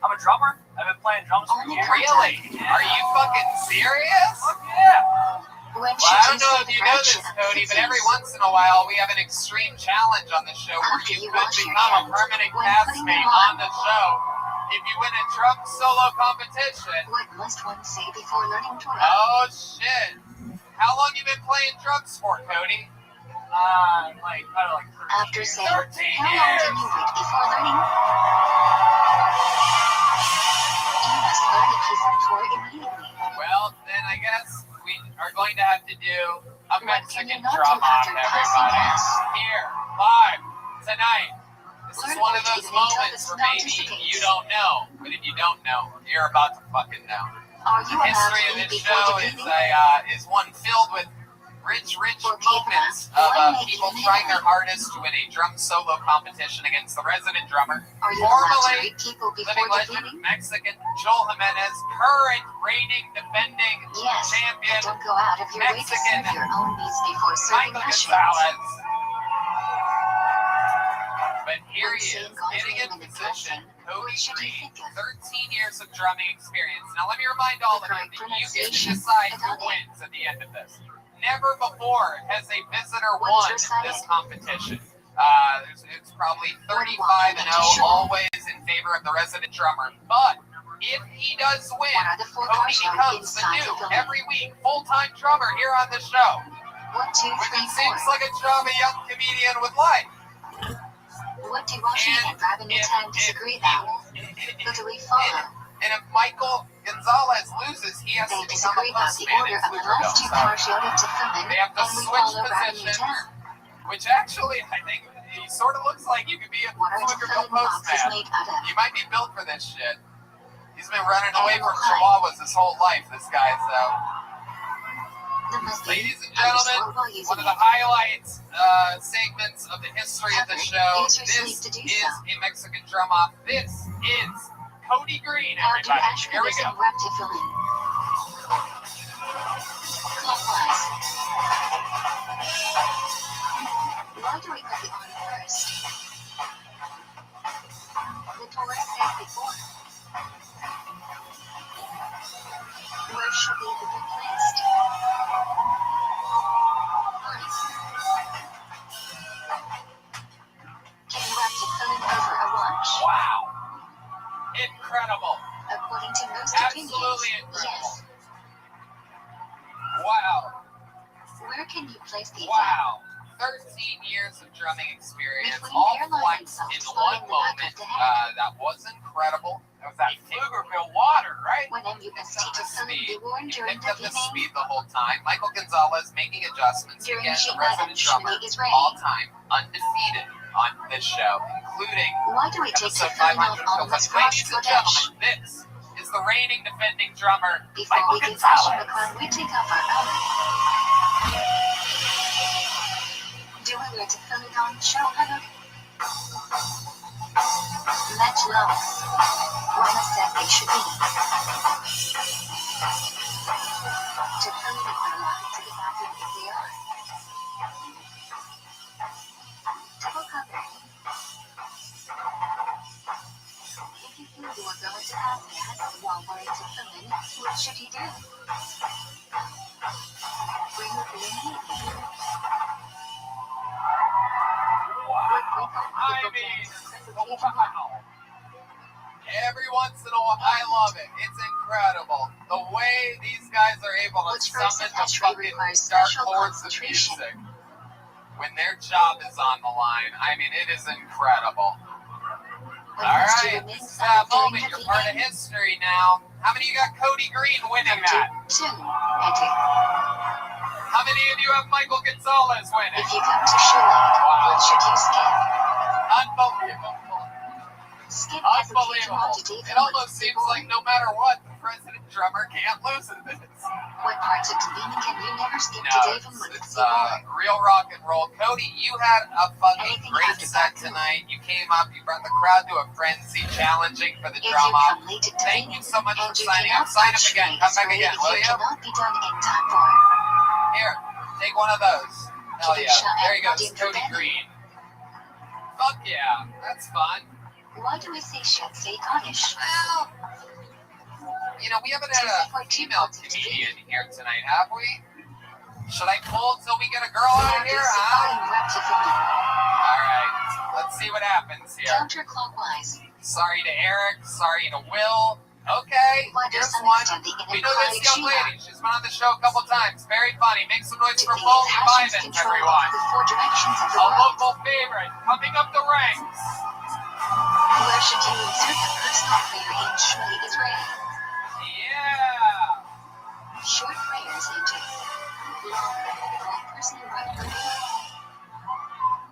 Speaker 5: I'm a drummer. I've been playing drums for
Speaker 2: Only
Speaker 5: years.
Speaker 3: Really? Are you fucking serious?
Speaker 5: Fuck yeah.
Speaker 2: When
Speaker 3: Well,
Speaker 2: should
Speaker 3: I don't
Speaker 2: you
Speaker 3: know
Speaker 2: say
Speaker 3: if
Speaker 2: the
Speaker 3: you know
Speaker 2: branch
Speaker 3: this,
Speaker 2: of
Speaker 3: Cody, but every
Speaker 2: physics?
Speaker 3: once in a while we have an extreme challenge on the show where
Speaker 2: After
Speaker 3: you
Speaker 2: you
Speaker 3: could
Speaker 2: wash your
Speaker 3: become a
Speaker 2: hands,
Speaker 3: permanent
Speaker 2: when putting them
Speaker 3: castmate
Speaker 2: on.
Speaker 3: on the show if you win a drum solo competition.
Speaker 2: What must one say before learning to run?
Speaker 3: Oh shit! How long you been playing drums for, Cody?
Speaker 5: Like, I don't know, like 13
Speaker 2: After
Speaker 5: years.
Speaker 2: saying,
Speaker 3: 13
Speaker 2: how long
Speaker 3: years!
Speaker 2: can you wait before learning? You must learn a piece of tour immediately.
Speaker 3: Well, then I guess we are going to have to do a
Speaker 2: What can you
Speaker 3: Mexican
Speaker 2: not
Speaker 3: drum
Speaker 2: do
Speaker 3: off,
Speaker 2: after passing
Speaker 3: everybody.
Speaker 2: gas?
Speaker 3: Here, live, tonight. This is
Speaker 2: Learn
Speaker 3: one of
Speaker 2: what
Speaker 3: those
Speaker 2: you need to
Speaker 3: moments where maybe
Speaker 2: anticipates.
Speaker 3: you don't know, but if you don't know, you're about to fucking know.
Speaker 2: Are you
Speaker 3: The
Speaker 2: allowed
Speaker 3: history
Speaker 2: to
Speaker 3: of
Speaker 2: eat
Speaker 3: this
Speaker 2: before
Speaker 3: show
Speaker 2: debating?
Speaker 3: is one filled with rich
Speaker 2: For
Speaker 3: moments
Speaker 2: Caitlin,
Speaker 3: of
Speaker 2: why make
Speaker 3: people
Speaker 2: you
Speaker 3: trying their
Speaker 2: mad?
Speaker 3: hardest to win a drum solo competition against the resident drummer,
Speaker 2: Are you allowed to
Speaker 3: formerly
Speaker 2: greet people before
Speaker 3: living legend
Speaker 2: debating?
Speaker 3: Mexican Joel Jimenez, current reigning defending
Speaker 2: Yes,
Speaker 3: champion
Speaker 2: but don't go out of your way to
Speaker 3: Mexican
Speaker 2: serve your own needs before serving
Speaker 3: Michael
Speaker 2: Russians.
Speaker 3: Gonzalez. But here
Speaker 2: When
Speaker 3: he
Speaker 2: saying
Speaker 3: is,
Speaker 2: God's
Speaker 3: getting
Speaker 2: name
Speaker 3: in
Speaker 2: in the
Speaker 3: position,
Speaker 2: blessing,
Speaker 3: Cody
Speaker 2: what should you
Speaker 3: Green,
Speaker 2: think of?
Speaker 3: 13 years of drumming experience. Now let me remind all of you
Speaker 2: correct
Speaker 3: that you get to
Speaker 2: pronunciation
Speaker 3: decide who
Speaker 2: about it.
Speaker 3: wins at the end of this. Never before has a visitor
Speaker 2: What
Speaker 3: won
Speaker 2: is your
Speaker 3: this
Speaker 2: side?
Speaker 3: competition. It's probably
Speaker 2: What do you
Speaker 3: 35
Speaker 2: want
Speaker 3: and
Speaker 2: me to
Speaker 3: 0,
Speaker 2: show?
Speaker 3: always in favor of the resident drummer. But if he does win,
Speaker 2: What are the four
Speaker 3: Cody
Speaker 2: cars shown
Speaker 3: becomes the
Speaker 2: inside
Speaker 3: new,
Speaker 2: the building?
Speaker 3: every week, full-time drummer here on the show.
Speaker 2: 1, 2,
Speaker 3: Which
Speaker 2: 3,
Speaker 3: it seems
Speaker 2: 4.
Speaker 3: like a job a young comedian would like.
Speaker 2: What do Washington and Robin
Speaker 3: if-
Speaker 2: Newtown disagree about? Who do we follow?
Speaker 3: And if Michael Gonzalez loses, he has
Speaker 2: They
Speaker 3: to become a
Speaker 2: disagree about the
Speaker 3: postman
Speaker 2: order
Speaker 3: in
Speaker 2: of the
Speaker 3: Pflugerville.
Speaker 2: last two
Speaker 3: So
Speaker 2: cars yielded to Finland,
Speaker 3: they have to
Speaker 2: and we
Speaker 3: switch
Speaker 2: follow Robin
Speaker 3: positions.
Speaker 2: Newtown.
Speaker 3: Which actually, I think he sort of looks like you could be a
Speaker 2: What are the
Speaker 3: Pflugerville
Speaker 2: filling boxes
Speaker 3: postman.
Speaker 2: made out of?
Speaker 3: You might be built for this shit. He's been running away from chihuahuas his whole life, this guy, so. Ladies and gentlemen, one of the highlights segments of the history of the show. This is a Mexican drum off. This is Cody Green, everybody. Here we go.
Speaker 2: Clockwise. Why do we put the on first? The Torah said before. Where should they be placed? Can you wrap the filling over a watch?
Speaker 3: Wow. Incredible.
Speaker 2: According to most
Speaker 3: Absolutely
Speaker 2: opinions,
Speaker 3: incredible.
Speaker 2: yes.
Speaker 3: Wow.
Speaker 2: Where can you place the
Speaker 3: Wow. 13 years of drumming experience,
Speaker 2: Between
Speaker 3: all
Speaker 2: airline
Speaker 3: flexed
Speaker 2: and
Speaker 3: in
Speaker 2: soft
Speaker 3: one
Speaker 2: spot in the back
Speaker 3: moment.
Speaker 2: of the head.
Speaker 3: That was incredible.
Speaker 5: That was that Pflugerville water, right?
Speaker 2: When MUST
Speaker 3: The
Speaker 2: to filling
Speaker 3: speed.
Speaker 2: be worn
Speaker 3: He
Speaker 2: during
Speaker 3: picked
Speaker 2: the
Speaker 3: up the
Speaker 2: evening?
Speaker 3: speed the whole time. Michael Gonzalez making adjustments.
Speaker 2: During
Speaker 3: Again, the
Speaker 2: Shema
Speaker 3: resident
Speaker 2: and
Speaker 3: drummer,
Speaker 2: Shmini Israel.
Speaker 3: all-time, undefeated on this show, including
Speaker 2: Why do we take the
Speaker 3: episode
Speaker 2: filling off
Speaker 3: 500
Speaker 2: on
Speaker 3: of
Speaker 2: Let's
Speaker 3: Kodesh. Ladies and gentlemen, this is the reigning defending drummer,
Speaker 2: Before
Speaker 3: Michael
Speaker 2: we give Hashem a
Speaker 3: Gonzalez.
Speaker 2: crown, we take off our own. Do we wear to fill it on show, Hannah? Match low. Rama said they should be. To fill it on a line to the bathroom if they are. Double cover. If you feel you are going to have that while wearing to fill in, what should you do? Bring the filling in.
Speaker 3: I mean, wow. Every once in a while, I love it. It's incredible. The way these guys are able to
Speaker 2: Which verse
Speaker 3: summon
Speaker 2: of
Speaker 3: the
Speaker 2: Esri
Speaker 3: fucking
Speaker 2: requires
Speaker 3: dark
Speaker 2: special
Speaker 3: lords of
Speaker 2: concentration?
Speaker 3: music when their job is on the line. I mean, it is incredible.
Speaker 2: When
Speaker 3: All
Speaker 2: must you
Speaker 3: right,
Speaker 2: remain
Speaker 3: this is
Speaker 2: silent
Speaker 3: that
Speaker 2: during
Speaker 3: moment.
Speaker 2: the
Speaker 3: You're part of
Speaker 2: feeding?
Speaker 3: history now. How many of you got Cody Green winning that?
Speaker 2: 2. Enter.
Speaker 3: How many of you have Michael Gonzalez winning?
Speaker 2: If you come to show late, what should you skip?
Speaker 3: Unbelievable.
Speaker 2: Skip as a key to
Speaker 3: Unbelievable.
Speaker 2: Dave
Speaker 3: It almost seems like no matter what, the president drummer can't lose at this.
Speaker 2: What parts of Davina can you never skip to
Speaker 3: No,
Speaker 2: Dave and what
Speaker 3: it's
Speaker 2: is the
Speaker 3: real rock and roll. Cody, you had a fucking
Speaker 2: Anything
Speaker 3: great
Speaker 2: after
Speaker 3: set
Speaker 2: that.
Speaker 3: tonight. You came up, you brought the crowd to a frenzy, challenging for the
Speaker 2: If you
Speaker 3: drum off.
Speaker 2: come late to
Speaker 3: Thank
Speaker 2: Davina
Speaker 3: you so much for
Speaker 2: and you
Speaker 3: signing
Speaker 2: cannot
Speaker 3: up. Sign up
Speaker 2: punch
Speaker 3: again.
Speaker 2: me,
Speaker 3: Come back
Speaker 2: sorry,
Speaker 3: again, will
Speaker 2: you
Speaker 3: you?
Speaker 2: cannot be done in time for.
Speaker 3: Here, take one of those. Hell yeah. There you go, it's Cody Green. Fuck yeah, that's fun.
Speaker 2: Why do we say should say Kaddish?
Speaker 3: Well, you know, we haven't had a female comedian here tonight, have we? Should I pull until we get a girl out of here, huh? Alright, let's see what happens here.
Speaker 2: Counterclockwise.
Speaker 3: Sorry to Eric, sorry to Will. Okay,
Speaker 2: Why does
Speaker 3: here's
Speaker 2: some
Speaker 3: one.
Speaker 2: extend the
Speaker 3: We know this young
Speaker 2: inner
Speaker 3: lady. She's been on the show a couple times. Very funny. Make some noise
Speaker 2: To
Speaker 3: for
Speaker 2: gain
Speaker 3: Foley
Speaker 2: Hashem's
Speaker 3: Vivens,
Speaker 2: control
Speaker 3: everyone.
Speaker 2: over the 4 directions of the
Speaker 3: A
Speaker 2: world.
Speaker 3: local favorite coming up the ranks.
Speaker 2: Where should you insert the personal prayer in Shmini Israel?
Speaker 3: Yeah.
Speaker 2: Short prayers into long, personal right for me.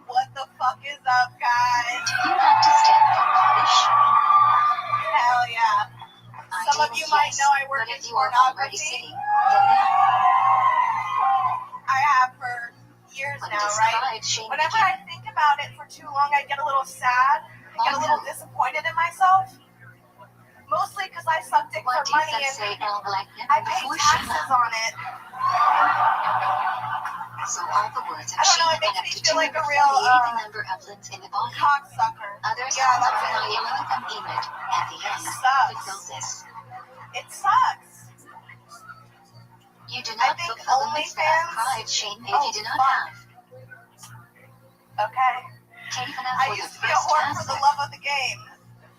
Speaker 1: What the fuck is up, guys?
Speaker 2: Do you have to stand for Kaddish?
Speaker 1: Hell yeah. Some of you might know I work
Speaker 2: but
Speaker 1: in
Speaker 2: if you are already
Speaker 1: pornography.
Speaker 2: sitting, then no.
Speaker 1: I have for years now, right? Whenever I think about it for too long, I get a little sad. I get a little disappointed in myself. Mostly because I suck dick for
Speaker 2: What
Speaker 1: money
Speaker 2: Jesus say
Speaker 1: and
Speaker 2: like
Speaker 1: I
Speaker 2: never
Speaker 1: pay
Speaker 2: before
Speaker 1: taxes
Speaker 2: Shema?
Speaker 1: on it.
Speaker 2: So all the words of
Speaker 1: I don't know, it
Speaker 2: Shema
Speaker 1: makes
Speaker 2: add up
Speaker 1: me
Speaker 2: to
Speaker 1: feel like a
Speaker 2: 248,
Speaker 1: real
Speaker 2: the number of limbs in the body.
Speaker 1: cocksucker.
Speaker 2: Others
Speaker 1: Yeah,
Speaker 2: have
Speaker 1: that's
Speaker 2: not
Speaker 1: it.
Speaker 2: with them image. At the end,
Speaker 1: Sucks.
Speaker 2: fulfill this.
Speaker 1: It sucks.
Speaker 2: You do
Speaker 1: I
Speaker 2: not
Speaker 1: think
Speaker 2: fulfill the mitzvah of
Speaker 1: OnlyFans-
Speaker 2: pride, shame, if
Speaker 1: Oh,
Speaker 2: you do not
Speaker 1: fuck.
Speaker 2: have.
Speaker 1: Okay.
Speaker 2: Taken
Speaker 1: I
Speaker 2: up for
Speaker 1: used
Speaker 2: the
Speaker 1: to be a
Speaker 2: first
Speaker 1: whore for the
Speaker 2: aspect.
Speaker 1: love of the game.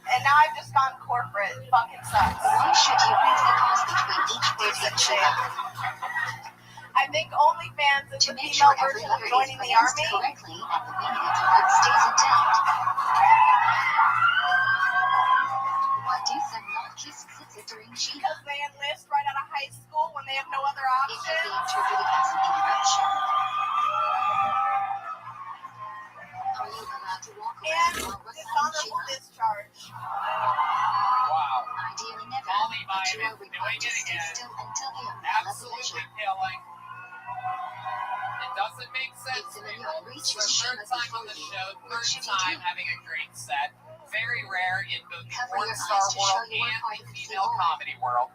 Speaker 1: And now I've just gone corporate. It fucking sucks.
Speaker 2: Why should you raise the pause between each word
Speaker 1: Piece
Speaker 2: in
Speaker 1: of shit.
Speaker 2: Shema?
Speaker 1: I think OnlyFans is
Speaker 2: To
Speaker 1: the
Speaker 2: make
Speaker 1: female
Speaker 2: sure every
Speaker 1: version of
Speaker 2: letter is
Speaker 1: joining the
Speaker 2: pronounced
Speaker 1: army.
Speaker 2: correctly and the meaning of the word stays intact. Why do some not kiss Tzitza during Shema?
Speaker 1: Because they enlist right out of high school when they have no other
Speaker 2: It can be
Speaker 1: option.
Speaker 2: interpreted as an interruption.
Speaker 3: makes sense.
Speaker 2: If the minion reaches
Speaker 3: Third
Speaker 2: Shima
Speaker 3: time
Speaker 2: before
Speaker 3: on the
Speaker 2: you,
Speaker 3: show,
Speaker 2: what
Speaker 3: third
Speaker 2: should you
Speaker 3: time
Speaker 2: do?
Speaker 3: having a great set. Very rare in both the
Speaker 2: Cover
Speaker 3: porn
Speaker 2: your
Speaker 3: star
Speaker 2: eyes to show
Speaker 3: world
Speaker 2: you what
Speaker 3: and
Speaker 2: part
Speaker 3: the
Speaker 2: of the
Speaker 3: female
Speaker 2: sea
Speaker 3: comedy world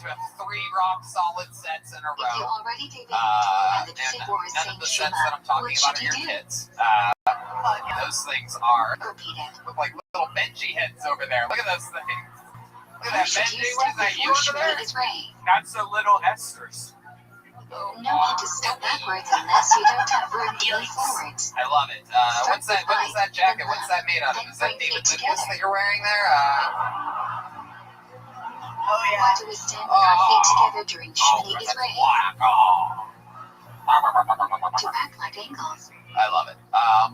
Speaker 3: to have 3 rock solid sets in a
Speaker 2: If you
Speaker 3: row.
Speaker 2: already did it, and the
Speaker 3: And
Speaker 2: Tzibor is
Speaker 3: none
Speaker 2: saying
Speaker 3: of the
Speaker 2: Shema,
Speaker 3: sets that I'm talking
Speaker 2: what
Speaker 3: about
Speaker 2: should
Speaker 3: are your
Speaker 2: you do?
Speaker 3: kids. Those things are
Speaker 2: Repeat it.
Speaker 3: look like little Benji heads over there. Look at those things. Look
Speaker 2: How
Speaker 3: at that
Speaker 2: should
Speaker 3: Benji.
Speaker 2: you
Speaker 3: What is
Speaker 2: step
Speaker 3: that? You
Speaker 2: before
Speaker 3: over there?
Speaker 2: Shema is ready?
Speaker 5: That's a little Esther's.
Speaker 3: Oh,
Speaker 2: No need to step backwards unless you don't have room to move forwards.
Speaker 3: I love it. What's that? What is that jacket? What's that made out of? Is that David Lucas that you're wearing there?
Speaker 1: Oh yeah.
Speaker 2: Why do we stand with our feet together during Shmini is ready? To act like angles.
Speaker 3: I love it.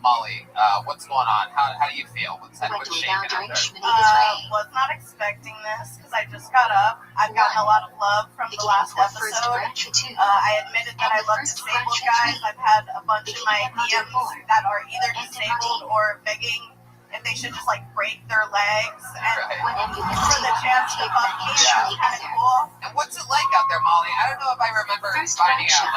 Speaker 3: Molly, what's going on? How do you feel? What's
Speaker 2: What do we now during
Speaker 3: shaking
Speaker 2: Shmini is ready?
Speaker 1: Was not expecting this because I just got up. I've gotten a lot of love from the
Speaker 2: Beginning
Speaker 1: last
Speaker 2: for first
Speaker 1: episode.
Speaker 2: branch or two.
Speaker 1: I admitted that I love disabled guys. I've had a bunch of my DMs that are either disabled or begging if they should just like break their legs. And
Speaker 2: Whenever you
Speaker 1: for the chance to fuck me, it's kind of cool.
Speaker 3: And what's it like out there, Molly? I don't know if I remember
Speaker 2: First
Speaker 3: finding
Speaker 2: branch.
Speaker 3: out.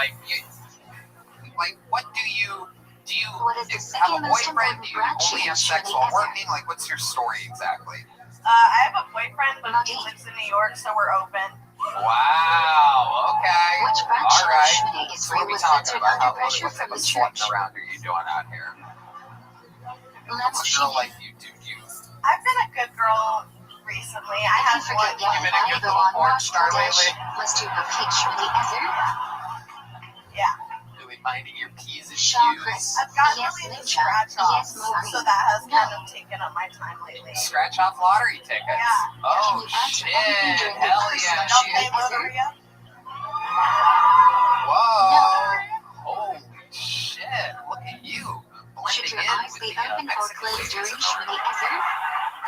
Speaker 3: What do you
Speaker 2: What is the
Speaker 3: have
Speaker 2: second
Speaker 3: a
Speaker 2: most
Speaker 3: boyfriend?
Speaker 2: important
Speaker 3: Do you
Speaker 2: branch
Speaker 3: only
Speaker 2: in
Speaker 3: have
Speaker 2: Shmini
Speaker 3: sex while
Speaker 2: Ezer?
Speaker 3: working? Like, what's your story exactly?
Speaker 1: I have a boyfriend, but he lives in New York, so we're open.
Speaker 3: Wow. Okay.
Speaker 2: Which branch
Speaker 3: All
Speaker 2: of
Speaker 3: right.
Speaker 2: Shmini is
Speaker 3: So what are we
Speaker 2: was
Speaker 3: talking
Speaker 2: censored
Speaker 3: about?
Speaker 2: under
Speaker 3: What
Speaker 2: pressure
Speaker 3: type
Speaker 2: from
Speaker 3: of
Speaker 2: the
Speaker 3: slutting
Speaker 2: church?
Speaker 3: around are you doing out here?
Speaker 2: Let's
Speaker 3: What's a girl
Speaker 2: Shmini.
Speaker 3: like you do?
Speaker 1: I've been a good girl recently. I
Speaker 2: If
Speaker 1: had
Speaker 2: you forget
Speaker 1: one.
Speaker 2: yet
Speaker 3: You've been a
Speaker 2: I
Speaker 3: good
Speaker 2: go
Speaker 3: little
Speaker 2: on
Speaker 3: porn
Speaker 2: Rosh
Speaker 3: star
Speaker 2: Kodesh,
Speaker 3: lately?
Speaker 2: must you repeat Shmini Ezer?
Speaker 1: Yeah.
Speaker 3: Really minding your P's and
Speaker 2: Chakras.
Speaker 3: Q's.
Speaker 1: I've gotten
Speaker 2: Yes,
Speaker 1: really into
Speaker 2: Ninja.
Speaker 1: scratch offs,
Speaker 2: Yes, Maureen.
Speaker 1: so that has
Speaker 2: No.
Speaker 1: kind of taken up my time lately.
Speaker 3: Scratch off lottery tickets.
Speaker 1: Yeah.
Speaker 3: Oh
Speaker 2: Can you answer
Speaker 3: shit!
Speaker 2: anything during the
Speaker 3: Hell
Speaker 2: Christmas
Speaker 3: yeah!
Speaker 1: Don't
Speaker 3: She
Speaker 1: pay
Speaker 3: is.
Speaker 1: Loteria?
Speaker 3: Whoa! Holy shit! Look at you
Speaker 2: Should
Speaker 3: blending
Speaker 2: your
Speaker 3: in
Speaker 2: eyes
Speaker 3: with
Speaker 2: be
Speaker 3: the
Speaker 2: open or
Speaker 3: Mexican
Speaker 2: closed
Speaker 3: ladies
Speaker 2: during
Speaker 3: in the
Speaker 2: Shmini Ezer?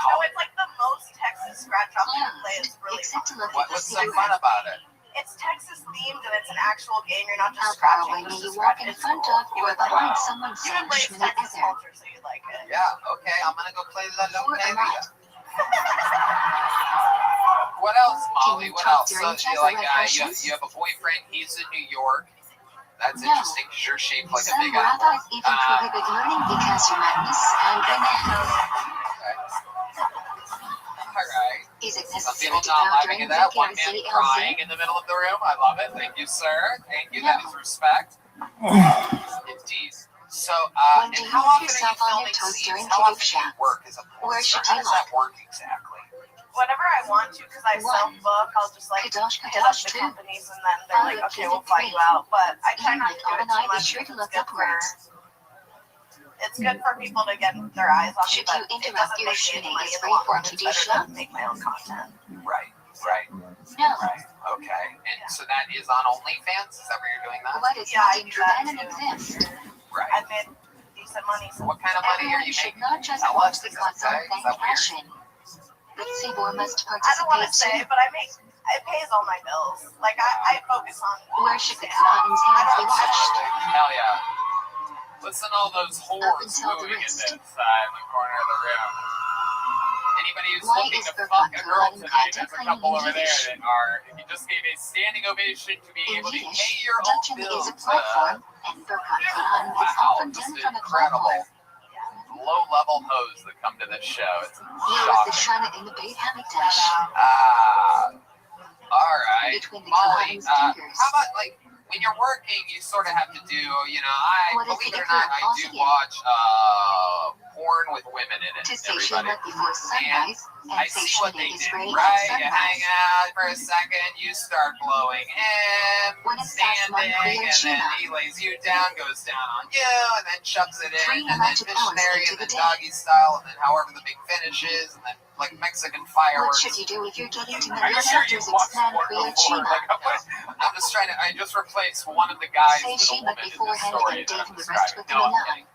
Speaker 1: No, it's like the most Texas scratch off you can play.
Speaker 2: Closed,
Speaker 1: It's really
Speaker 2: except to
Speaker 1: fun.
Speaker 2: look at the
Speaker 3: What's so fun
Speaker 2: cigarette.
Speaker 3: about it?
Speaker 1: It's Texas themed and it's an actual game. You're not
Speaker 2: How
Speaker 1: just
Speaker 2: far
Speaker 1: scratching.
Speaker 2: away may
Speaker 1: just
Speaker 2: you
Speaker 1: to
Speaker 2: walk
Speaker 1: scratch.
Speaker 2: in
Speaker 1: It's
Speaker 2: front
Speaker 1: cool.
Speaker 2: of or behind someone
Speaker 1: You
Speaker 2: saying
Speaker 1: embrace
Speaker 2: Shmini
Speaker 1: Texas
Speaker 2: Ezer?
Speaker 1: culture, so you like it.
Speaker 3: Yeah. Okay. I'm gonna go play the
Speaker 2: Or a
Speaker 3: Loteria.
Speaker 2: right.
Speaker 3: What else, Molly?
Speaker 2: you
Speaker 3: What
Speaker 2: talk
Speaker 3: else? So,
Speaker 2: during
Speaker 3: you
Speaker 2: chess
Speaker 3: like
Speaker 2: refreshments?
Speaker 3: you have a boyfriend. He's in New York. That's
Speaker 2: No.
Speaker 3: interesting because you're shaped like a
Speaker 2: Some
Speaker 3: big apple.
Speaker 2: rabbis even prohibit learning because you're madness and amen.
Speaker 3: All right.
Speaker 2: Is it
Speaker 3: Some
Speaker 2: necessary
Speaker 3: people
Speaker 2: to
Speaker 3: not
Speaker 2: bow
Speaker 3: laughing
Speaker 2: during
Speaker 3: at that. One man
Speaker 2: ViralRabbi?
Speaker 3: crying in the middle of the room. I love it. Thank you, sir. Thank you. That
Speaker 2: No.
Speaker 3: is respect. Indeed. So,
Speaker 2: When
Speaker 3: and
Speaker 2: do you
Speaker 3: how
Speaker 2: have
Speaker 3: often are you
Speaker 2: yourself on your
Speaker 3: filming
Speaker 2: toes
Speaker 3: scenes?
Speaker 2: during
Speaker 3: How often do
Speaker 2: Kedusha?
Speaker 3: you work as a porn
Speaker 2: Where
Speaker 3: star?
Speaker 2: should
Speaker 3: How
Speaker 2: you
Speaker 3: does that work exactly?
Speaker 1: Whenever I want to, because I self-book, I'll just like
Speaker 2: Kadosh
Speaker 1: hit up the
Speaker 2: 2.
Speaker 1: companies and then they're like, okay, we'll fly you out. But I try not to do it too much.
Speaker 2: Sure to look
Speaker 1: It's good for,
Speaker 2: upwards.
Speaker 1: it's good for people to get their eyes on me,
Speaker 2: Should
Speaker 1: but
Speaker 2: you
Speaker 1: it
Speaker 2: interrupt
Speaker 1: doesn't
Speaker 2: your
Speaker 1: make me any
Speaker 2: Shmini
Speaker 1: money
Speaker 2: is
Speaker 1: in the
Speaker 2: free
Speaker 1: long
Speaker 2: for
Speaker 1: run. It's better
Speaker 2: Kedusha?
Speaker 1: to make my own content.
Speaker 3: Right. Right.
Speaker 2: No.
Speaker 3: Right. Okay. And so that is on OnlyFans? Is that where you're doing that?
Speaker 2: What is
Speaker 1: Yeah,
Speaker 2: not
Speaker 1: I
Speaker 2: in
Speaker 1: do that
Speaker 2: Jordan
Speaker 1: too.
Speaker 2: exist?
Speaker 3: Right.
Speaker 1: I made decent money.
Speaker 3: So what kind of money are
Speaker 2: Everyone
Speaker 3: you
Speaker 2: should
Speaker 3: making?
Speaker 2: not just
Speaker 3: Tell
Speaker 2: watch
Speaker 3: us.
Speaker 2: the
Speaker 3: Is
Speaker 2: gods
Speaker 3: that
Speaker 2: on
Speaker 3: okay? Is
Speaker 2: thank
Speaker 3: that weird?
Speaker 2: passion. The Tzibor must
Speaker 1: I don't want to
Speaker 2: participate
Speaker 1: say,
Speaker 2: too.
Speaker 1: but it pays all my bills. Like I focus on.
Speaker 2: Where should the Kohan's hands be washed?
Speaker 3: Hell yeah. Listen to all those whores
Speaker 2: until the
Speaker 3: wooing in
Speaker 2: wrist.
Speaker 3: this in the corner of the room. Anybody who's
Speaker 2: Why
Speaker 3: looking
Speaker 2: is
Speaker 3: to
Speaker 2: Burkhart
Speaker 3: fuck a girl
Speaker 2: Kohan
Speaker 3: tonight, there's a
Speaker 2: practically
Speaker 3: couple
Speaker 2: in
Speaker 3: over there
Speaker 2: Yiddish?
Speaker 3: that are, if you just gave a standing ovation to be
Speaker 2: In
Speaker 3: able to
Speaker 2: Yiddish,
Speaker 3: pay your own
Speaker 2: Dutton is
Speaker 3: bills.
Speaker 2: a platform, and Burkhart Kohan is
Speaker 3: Wow,
Speaker 2: often
Speaker 3: just
Speaker 2: done from a
Speaker 3: incredible.
Speaker 2: platform.
Speaker 3: Low-level hoes that come to this show. It's
Speaker 2: Here is the
Speaker 3: shocking.
Speaker 2: Shana in the Beit Hamikdash.
Speaker 3: All right.
Speaker 2: Between the
Speaker 3: Molly,
Speaker 2: Kohan's fingers.
Speaker 3: how about, like, when you're working, you sort of have to do,
Speaker 2: What is
Speaker 3: believe
Speaker 2: the
Speaker 3: it or not, I
Speaker 2: difference
Speaker 3: do
Speaker 2: again?
Speaker 3: watch porn with women in it.
Speaker 2: To say
Speaker 3: Everybody.
Speaker 2: Shema before sunrise,
Speaker 3: I
Speaker 2: and say
Speaker 3: see what
Speaker 2: Shmini
Speaker 3: they
Speaker 2: is
Speaker 3: do,
Speaker 2: ready
Speaker 3: right?
Speaker 2: at
Speaker 3: You hang
Speaker 2: sunrise.
Speaker 3: out for a second, you start blowing him,
Speaker 2: When it's
Speaker 3: standing,
Speaker 2: Tasman Kriya
Speaker 3: and then
Speaker 2: Shema.
Speaker 3: he lays you down, goes down on you, and then shoves it in,
Speaker 2: 3
Speaker 3: and then
Speaker 2: magic hours
Speaker 3: missionary,
Speaker 2: into
Speaker 3: and then
Speaker 2: the day.
Speaker 3: doggy style, and then however the big finish is, and then like Mexican
Speaker 2: What
Speaker 3: fireworks.
Speaker 2: should you do if you're getting to
Speaker 5: Are you
Speaker 2: the
Speaker 5: sure
Speaker 2: receptors
Speaker 5: you've
Speaker 2: of
Speaker 5: watched
Speaker 2: Snan
Speaker 5: porn
Speaker 2: Kriya
Speaker 5: before?
Speaker 2: Shema?
Speaker 3: I'm just trying to. I just replaced one of the guys
Speaker 2: Say
Speaker 3: with a
Speaker 2: Shema
Speaker 3: woman in this
Speaker 2: beforehand
Speaker 3: story
Speaker 2: and
Speaker 3: that I'm
Speaker 2: dating the rest
Speaker 3: describing.
Speaker 2: with
Speaker 3: No, I'm
Speaker 2: the
Speaker 3: kidding.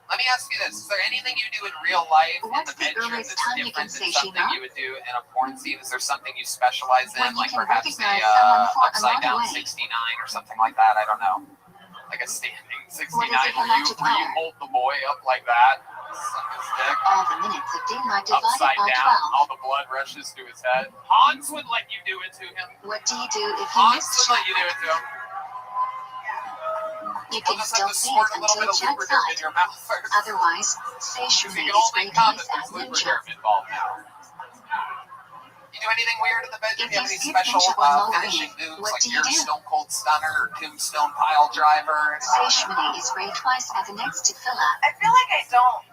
Speaker 3: Let me ask you this: is there anything you do in real life
Speaker 2: What's
Speaker 3: in the
Speaker 2: the
Speaker 3: bedroom
Speaker 2: earliest
Speaker 3: that's
Speaker 2: time you
Speaker 3: different
Speaker 2: can
Speaker 3: than
Speaker 2: say
Speaker 3: something
Speaker 2: Shema?
Speaker 3: you would do in a porn scene? Is there something you specialize in,
Speaker 2: When you
Speaker 3: like
Speaker 2: can
Speaker 3: perhaps
Speaker 2: recognize someone for
Speaker 3: upside down
Speaker 2: another way.
Speaker 3: 69 or something like that? I don't know, like a standing 69
Speaker 2: What is it
Speaker 3: where
Speaker 2: magic
Speaker 3: you
Speaker 2: hour?
Speaker 3: hold the boy up like that, suck his dick.
Speaker 2: All the minutes of daylight divided
Speaker 3: Upside
Speaker 2: by
Speaker 3: down,
Speaker 2: 12.
Speaker 3: all the blood rushes to his head. Hans would let you do it to him.
Speaker 2: What do you do if you
Speaker 3: Hans
Speaker 2: miss
Speaker 3: would let you do
Speaker 2: Shema?
Speaker 3: it to him.
Speaker 2: You
Speaker 3: We'll
Speaker 2: can
Speaker 3: just
Speaker 2: still
Speaker 3: have to
Speaker 2: say
Speaker 3: squirt
Speaker 2: it
Speaker 3: a little bit
Speaker 2: until
Speaker 3: of
Speaker 2: Jack's
Speaker 3: lubricant in
Speaker 2: side.
Speaker 3: your mouth first.
Speaker 2: Otherwise, say
Speaker 3: You
Speaker 2: Shmee
Speaker 3: can
Speaker 2: is
Speaker 3: only
Speaker 2: great
Speaker 3: come
Speaker 2: twice
Speaker 3: if there's
Speaker 2: as Ninja.
Speaker 3: lubricant involved now. You do anything weird in the bedroom?
Speaker 2: If
Speaker 3: You have
Speaker 2: you
Speaker 3: any
Speaker 2: skip
Speaker 3: special
Speaker 2: Ninja one more
Speaker 3: finishing
Speaker 2: ring,
Speaker 3: moves,
Speaker 2: what
Speaker 3: like
Speaker 2: do you
Speaker 3: your
Speaker 2: do?
Speaker 3: Stone Cold Stunner or Tombstone Pile Driver?
Speaker 2: Say Shmee is great twice as next to Phila.
Speaker 1: I feel like I don't.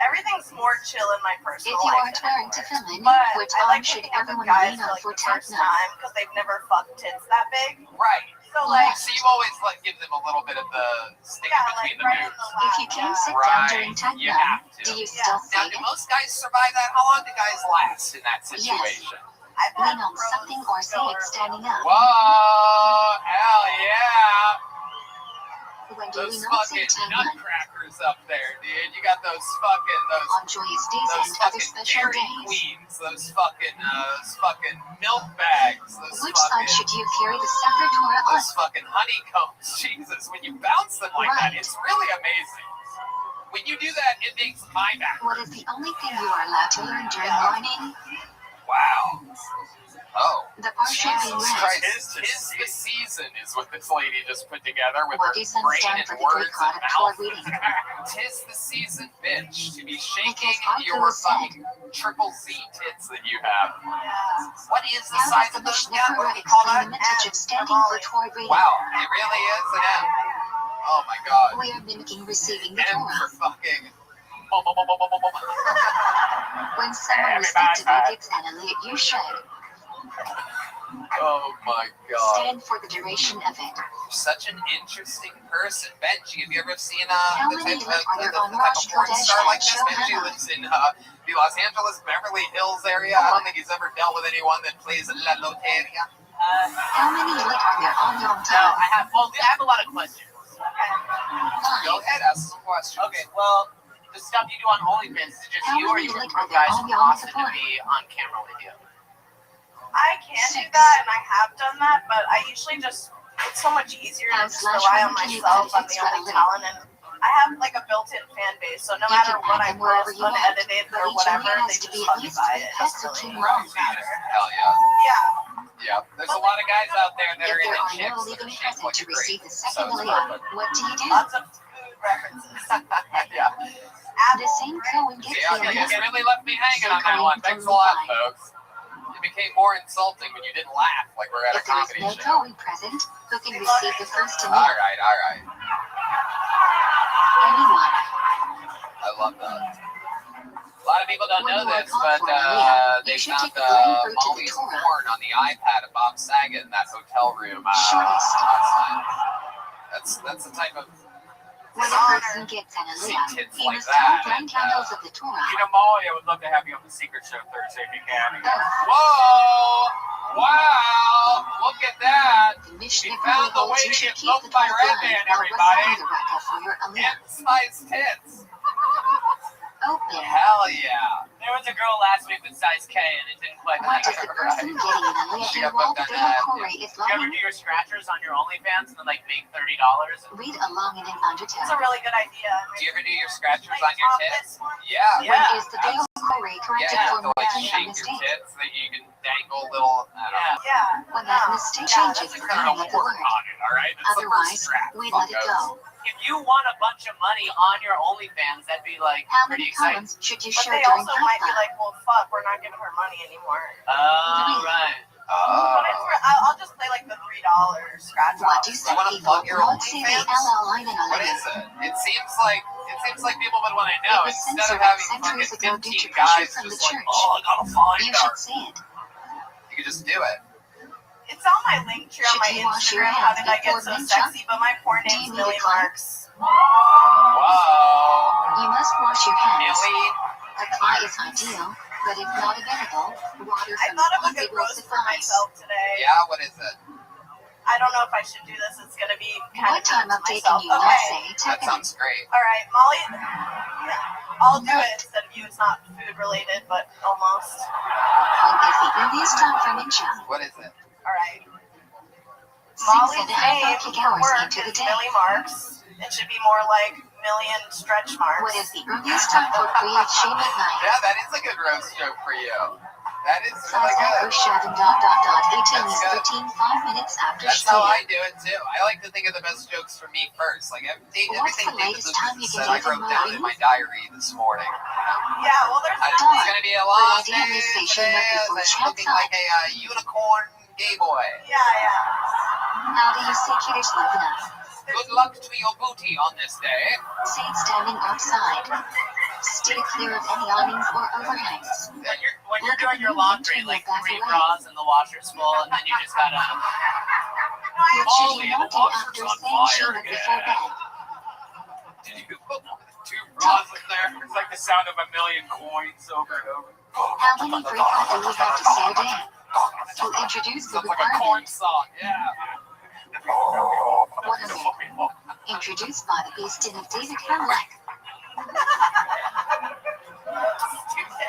Speaker 1: Everything's more chill in my
Speaker 2: If
Speaker 1: personal
Speaker 2: you
Speaker 1: life
Speaker 2: aren't
Speaker 1: than
Speaker 2: wearing
Speaker 1: anywhere.
Speaker 2: tefillin,
Speaker 1: But
Speaker 2: which
Speaker 1: I
Speaker 2: arm
Speaker 1: like
Speaker 2: should
Speaker 1: hooking up with
Speaker 2: everyone
Speaker 1: guys
Speaker 2: lean
Speaker 1: for
Speaker 2: on
Speaker 1: like
Speaker 2: for
Speaker 1: the first
Speaker 2: tap now?
Speaker 1: time because they've never fucked tits that big.
Speaker 3: Right.
Speaker 1: So like,
Speaker 2: Yes.
Speaker 3: So you always like give them a little bit of the stick
Speaker 1: yeah,
Speaker 3: between
Speaker 1: like
Speaker 3: the
Speaker 1: right in
Speaker 3: boobs.
Speaker 1: the lap.
Speaker 2: If you can't sit
Speaker 3: Right.
Speaker 2: down during tap
Speaker 3: You
Speaker 2: now,
Speaker 3: have to.
Speaker 2: do you
Speaker 1: Yeah.
Speaker 2: still
Speaker 3: Now,
Speaker 2: say
Speaker 3: do
Speaker 2: it?
Speaker 3: most guys survive that? How long do guys last in that situation?
Speaker 1: I've had
Speaker 2: Lean on
Speaker 1: pros
Speaker 2: something or say
Speaker 1: go
Speaker 2: it
Speaker 1: early.
Speaker 2: standing up.
Speaker 3: Whoa! Hell yeah!
Speaker 2: When do
Speaker 3: Those
Speaker 2: we not say
Speaker 3: fucking
Speaker 2: tap now?
Speaker 3: nutcrackers up there, dude. You got those
Speaker 2: On joyous days
Speaker 3: those
Speaker 2: and other
Speaker 3: fucking
Speaker 2: special
Speaker 3: Dairy
Speaker 2: days.
Speaker 3: Queens, those fucking milk bags, those
Speaker 2: Which side
Speaker 3: fucking
Speaker 2: should you carry the Sefer Torah on?
Speaker 3: those fucking honeycombs. Jesus, when you bounce them like that,
Speaker 2: Right.
Speaker 3: it's really amazing. When you do that, it makes my back.
Speaker 2: What is the only thing you are allowed to learn during morning?
Speaker 3: Wow. Oh.
Speaker 2: The part should be
Speaker 3: Jesus
Speaker 2: left.
Speaker 3: Christ. Tis the season is what this lady just put together with
Speaker 2: What
Speaker 3: her
Speaker 2: do sons
Speaker 3: brain
Speaker 2: stand
Speaker 3: and
Speaker 2: for the
Speaker 3: words
Speaker 2: Greek god
Speaker 3: and
Speaker 2: of Torah
Speaker 3: mouth.
Speaker 2: reading?
Speaker 3: Tis the season, bitch, to be shaking
Speaker 2: Because
Speaker 3: your
Speaker 2: Arthur said,
Speaker 3: fucking triple Z tits that you have.
Speaker 1: Yeah.
Speaker 3: What is the
Speaker 2: how
Speaker 3: size
Speaker 2: does the
Speaker 3: of those?
Speaker 2: Mishnah
Speaker 3: Yeah, what
Speaker 2: Torah
Speaker 3: do we call
Speaker 2: explain
Speaker 3: that?
Speaker 2: the mintage of standing for Torah reading?
Speaker 3: Wow, it really is an M. Oh my god.
Speaker 2: We are mimicking receiving the
Speaker 3: M for
Speaker 2: Torah.
Speaker 3: fucking.
Speaker 2: When someone respectable gets an elite, you should
Speaker 3: Oh my god.
Speaker 2: stand for the duration of it.
Speaker 3: Such an interesting person. Benji, have you ever seen
Speaker 2: How
Speaker 3: the
Speaker 2: many
Speaker 3: type
Speaker 2: lit are there on
Speaker 3: of porn
Speaker 2: Rothschild
Speaker 3: star like this?
Speaker 2: show
Speaker 3: Benji
Speaker 2: Hannah?
Speaker 3: lives in the Los Angeles, Beverly Hills area. I don't think he's ever dealt with anyone that plays La Loteria.
Speaker 2: How many lit are there on Yom
Speaker 7: No,
Speaker 2: Tov?
Speaker 7: I have a lot of questions.
Speaker 3: Go
Speaker 2: Five.
Speaker 3: ahead, ask some questions.
Speaker 7: Okay, well, the stuff you do on OnlyFans, is it just
Speaker 2: How
Speaker 7: you or
Speaker 2: many
Speaker 7: you
Speaker 2: lit
Speaker 7: recruit
Speaker 2: are there
Speaker 7: guys
Speaker 2: on
Speaker 7: from
Speaker 2: Yom
Speaker 7: Austin to
Speaker 2: Kippur?
Speaker 7: be on camera with you?
Speaker 1: I can do
Speaker 2: 6.
Speaker 1: that, and I have done that, but I usually just, it's so much easier to just rely on myself. I'm the only talent, and I have like a built-in fan base, so no
Speaker 2: You
Speaker 1: matter
Speaker 2: can
Speaker 1: what
Speaker 2: add
Speaker 1: I
Speaker 2: them wherever
Speaker 1: post,
Speaker 2: you want,
Speaker 1: unedited
Speaker 2: but
Speaker 1: or
Speaker 2: each
Speaker 1: whatever,
Speaker 2: area
Speaker 1: they
Speaker 2: has to
Speaker 1: just
Speaker 2: be at
Speaker 1: fucking
Speaker 2: least
Speaker 1: buy
Speaker 2: 3
Speaker 1: it.
Speaker 2: pets
Speaker 1: Doesn't
Speaker 2: to
Speaker 1: really
Speaker 2: keep long.
Speaker 1: matter.
Speaker 3: Hell yeah.
Speaker 1: Yeah.
Speaker 3: Yeah. There's a lot of guys out there that
Speaker 2: If
Speaker 3: are
Speaker 2: there
Speaker 3: into
Speaker 2: are
Speaker 3: chicks
Speaker 2: no
Speaker 3: that are
Speaker 2: leaving
Speaker 3: shaped
Speaker 2: present
Speaker 3: like
Speaker 2: to
Speaker 3: a grape.
Speaker 2: receive the
Speaker 3: So
Speaker 2: second
Speaker 3: it's
Speaker 2: aliyah,
Speaker 3: perfect.
Speaker 2: what do you do?
Speaker 1: Lots of food references.
Speaker 3: Yeah.
Speaker 2: The same Cohen gets
Speaker 3: Yeah,
Speaker 2: the
Speaker 3: you just
Speaker 2: aliyah.
Speaker 3: really left me hanging on that one. Thanks a lot, folks. It became more insulting when you didn't laugh like we're at a
Speaker 2: If there is
Speaker 3: comedy
Speaker 2: no
Speaker 3: show.
Speaker 2: Cohen present, who can receive the first
Speaker 3: All
Speaker 2: aliyah?
Speaker 3: right, all right.
Speaker 2: Anyone.
Speaker 3: I love that. A lot of people don't
Speaker 2: When
Speaker 3: know
Speaker 2: you are
Speaker 3: this,
Speaker 2: called
Speaker 3: but
Speaker 2: for an aliyah,
Speaker 3: they
Speaker 2: you should
Speaker 3: found
Speaker 2: take the blame route to the
Speaker 3: Molly's
Speaker 2: Torah.
Speaker 3: porn on the iPad of Bob Saget in that hotel room
Speaker 2: Shortest.
Speaker 3: last night. That's the type of
Speaker 2: When a person gets an
Speaker 3: see
Speaker 2: aliyah,
Speaker 3: tits
Speaker 2: he
Speaker 3: like
Speaker 2: must
Speaker 3: that.
Speaker 2: hold 9 candles of the Torah.
Speaker 5: You know, Molly, I would love to have you on the Secret Show Thursday if you can.
Speaker 3: Whoa! Wow! Look at that!
Speaker 2: The Mishnah
Speaker 3: found the
Speaker 2: holds
Speaker 3: way
Speaker 2: you
Speaker 3: to
Speaker 2: should
Speaker 3: get
Speaker 2: keep
Speaker 3: booked
Speaker 2: the
Speaker 3: by
Speaker 2: Torah
Speaker 3: Red
Speaker 2: blind
Speaker 3: Man,
Speaker 2: while
Speaker 3: everybody.
Speaker 2: reciting the raka for your aliyah.
Speaker 3: Size tits.
Speaker 2: Open.
Speaker 3: Hell yeah!
Speaker 7: There was a girl last week with size K, and it didn't quite
Speaker 2: What
Speaker 7: match.
Speaker 2: does the person getting an aliyah
Speaker 3: She
Speaker 2: do
Speaker 3: got
Speaker 2: while
Speaker 3: booked
Speaker 2: the
Speaker 3: on that.
Speaker 2: Torah is
Speaker 7: Do you ever
Speaker 2: learning?
Speaker 7: do your scratchers on your OnlyFans and then like make $30?
Speaker 2: Read along in an
Speaker 1: It's a
Speaker 2: undertone.
Speaker 1: really good idea.
Speaker 3: Do you ever do your scratchers
Speaker 1: Like
Speaker 3: on your
Speaker 1: top
Speaker 3: tits?
Speaker 1: this one?
Speaker 3: Yeah.
Speaker 2: When
Speaker 7: Yeah.
Speaker 2: is the Dale Corey corrected
Speaker 3: Yeah,
Speaker 2: for
Speaker 3: to like
Speaker 2: making a
Speaker 3: shake your
Speaker 2: mistake?
Speaker 3: tits so that you can dangle little. I don't know.
Speaker 1: Yeah.
Speaker 2: When that
Speaker 1: No.
Speaker 2: mistake
Speaker 1: Yeah,
Speaker 2: changes
Speaker 1: that's a
Speaker 2: the
Speaker 1: good
Speaker 3: I don't
Speaker 2: meaning
Speaker 3: know,
Speaker 2: of the
Speaker 3: work
Speaker 2: word.
Speaker 3: on it, all right? That's the
Speaker 2: Otherwise,
Speaker 3: first strap.
Speaker 2: we let it
Speaker 3: fuckos.
Speaker 2: go.
Speaker 7: If you won a bunch of money on your OnlyFans, that'd be like
Speaker 2: How
Speaker 7: pretty
Speaker 2: many
Speaker 7: exciting.
Speaker 2: columns should you
Speaker 1: But
Speaker 2: show
Speaker 1: they
Speaker 2: during
Speaker 1: also might be
Speaker 2: Kappa?
Speaker 1: like, well, fuck, we're not giving her money anymore.
Speaker 7: Oh, right.
Speaker 1: But it's for, I'll just play like the $3 scratch
Speaker 2: What
Speaker 1: off.
Speaker 2: do
Speaker 3: You
Speaker 2: some
Speaker 3: wanna
Speaker 2: people
Speaker 3: plug your
Speaker 2: not say the
Speaker 3: OnlyFans?
Speaker 2: LL line in
Speaker 3: What
Speaker 2: aliyah?
Speaker 3: is it? It seems like people would want to know
Speaker 2: It was
Speaker 3: instead
Speaker 2: censored
Speaker 3: of having
Speaker 2: centuries
Speaker 3: fucking
Speaker 2: ago due to
Speaker 3: 15
Speaker 2: pressure
Speaker 3: guys
Speaker 2: from the
Speaker 3: just like,
Speaker 2: church.
Speaker 3: oh, I gotta find
Speaker 2: You
Speaker 3: her.
Speaker 2: should say it.
Speaker 3: You can just do it.
Speaker 1: It's on my link tree on
Speaker 2: Should
Speaker 1: my
Speaker 2: you wash your
Speaker 1: Instagram. How
Speaker 2: hands
Speaker 1: did I get
Speaker 2: before
Speaker 1: so
Speaker 2: mincha?
Speaker 1: sexy? But my porn
Speaker 2: Do you
Speaker 1: name's
Speaker 2: need a
Speaker 1: Millie
Speaker 2: client?
Speaker 1: Marks.
Speaker 3: Whoa.
Speaker 2: You must wash your hands.
Speaker 3: Millie.
Speaker 2: A clay is ideal, but if not available, water
Speaker 1: I
Speaker 2: from
Speaker 1: thought of a
Speaker 2: ponds
Speaker 1: good
Speaker 2: will
Speaker 1: roast for
Speaker 2: suffice.
Speaker 1: myself today.
Speaker 3: Yeah, what is it?
Speaker 1: I don't know if I should do this. It's gonna be kind
Speaker 2: What
Speaker 1: of
Speaker 2: time
Speaker 1: mean
Speaker 2: of
Speaker 1: to
Speaker 2: day can
Speaker 1: myself.
Speaker 2: you not
Speaker 1: Okay.
Speaker 2: say
Speaker 3: That
Speaker 2: technically?
Speaker 3: sounds great.
Speaker 1: All right, Molly. I'll do it instead of you. It's not food related, but almost.
Speaker 2: When is the earliest time for mincha?
Speaker 3: What is it?
Speaker 1: All right.
Speaker 2: 6
Speaker 1: Molly's
Speaker 2: and a half
Speaker 1: name
Speaker 2: working
Speaker 1: for
Speaker 2: hours
Speaker 1: work
Speaker 2: into the
Speaker 1: is
Speaker 2: day.
Speaker 1: Millie Marks. It should be more like Million Stretch Marks.
Speaker 2: What is the earliest time for create shame at night?
Speaker 3: Yeah, that is a good roast joke for you. That is
Speaker 2: Size
Speaker 3: really good.
Speaker 2: average 7. 18 is
Speaker 3: That's good.
Speaker 2: 13 5 minutes after
Speaker 3: That's how I
Speaker 2: Shkia.
Speaker 3: do it too. I like to think of the best jokes for me first. Like everything
Speaker 2: What's the
Speaker 3: David
Speaker 2: latest time you
Speaker 3: Lucas
Speaker 2: can
Speaker 3: said, I
Speaker 2: do the
Speaker 3: wrote down in my diary this morning.
Speaker 1: Yeah, well, there's
Speaker 3: It's gonna be a
Speaker 2: But
Speaker 3: long
Speaker 2: ideally,
Speaker 3: day
Speaker 2: station
Speaker 3: today.
Speaker 2: before
Speaker 3: As
Speaker 2: check
Speaker 3: looking like a unicorn gay boy.
Speaker 1: yeah.
Speaker 2: How do you see Kitty's Luna?
Speaker 3: Good luck to your booty on this day.
Speaker 2: Say standing outside. Stay clear of any awnings or overhangs.
Speaker 7: When you're doing your laundry, like 3 bras and the washer's full, and then you just gotta.
Speaker 2: What should you not do after saying shave it before bed?
Speaker 3: Did you put 2 bras in there?
Speaker 5: It's like the sound of a million coins over and over.
Speaker 2: How many frequent do we have to say a day? To introduce the
Speaker 3: Sounds like a corn
Speaker 2: requirement.
Speaker 3: song. Yeah.
Speaker 2: What a minute. Introduced by the beastin of David Cadillac.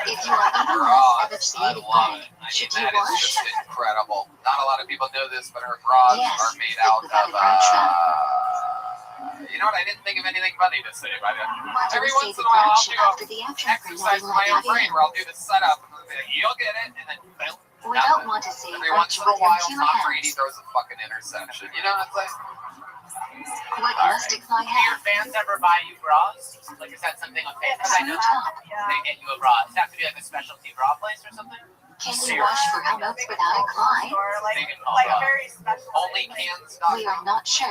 Speaker 2: If you are eating less
Speaker 3: I
Speaker 2: evacuated
Speaker 3: love
Speaker 2: bread,
Speaker 3: it. I mean,
Speaker 2: should you
Speaker 3: that is
Speaker 2: wash?
Speaker 3: just incredible. Not a lot of people know this, but her bras
Speaker 2: Yes,
Speaker 3: are made
Speaker 2: but
Speaker 3: out
Speaker 2: without
Speaker 3: of.
Speaker 2: a brown shrimp.
Speaker 3: You know what? I didn't think of anything funny to say about it.
Speaker 2: Why
Speaker 3: Every
Speaker 2: don't we
Speaker 3: once
Speaker 2: say
Speaker 3: in
Speaker 2: the
Speaker 3: a while, I'll
Speaker 2: brown shrimp after the
Speaker 3: do an
Speaker 2: action for
Speaker 3: exercise
Speaker 2: nothing
Speaker 3: in my
Speaker 2: like
Speaker 3: own brain where I'll
Speaker 2: that?
Speaker 3: do the setup and I'll be like, you'll get it, and then boom.
Speaker 2: We don't want to say
Speaker 3: Every
Speaker 2: or
Speaker 3: once in a
Speaker 2: with your
Speaker 3: while,
Speaker 2: pure
Speaker 3: Tom Brady
Speaker 2: hands.
Speaker 3: throws a fucking interception. You know, it's like,
Speaker 2: What must decline
Speaker 7: Do your
Speaker 2: have?
Speaker 7: fans ever buy you bras? Like, is that something on Facebook? I know
Speaker 2: Smooth top.
Speaker 7: they get you a bra. Does it have to be like a specialty bra place or something?
Speaker 2: Can you wash for helmets without a climb?
Speaker 1: Or like
Speaker 3: They can
Speaker 1: very special.
Speaker 3: only cans.com.
Speaker 2: We are not sure.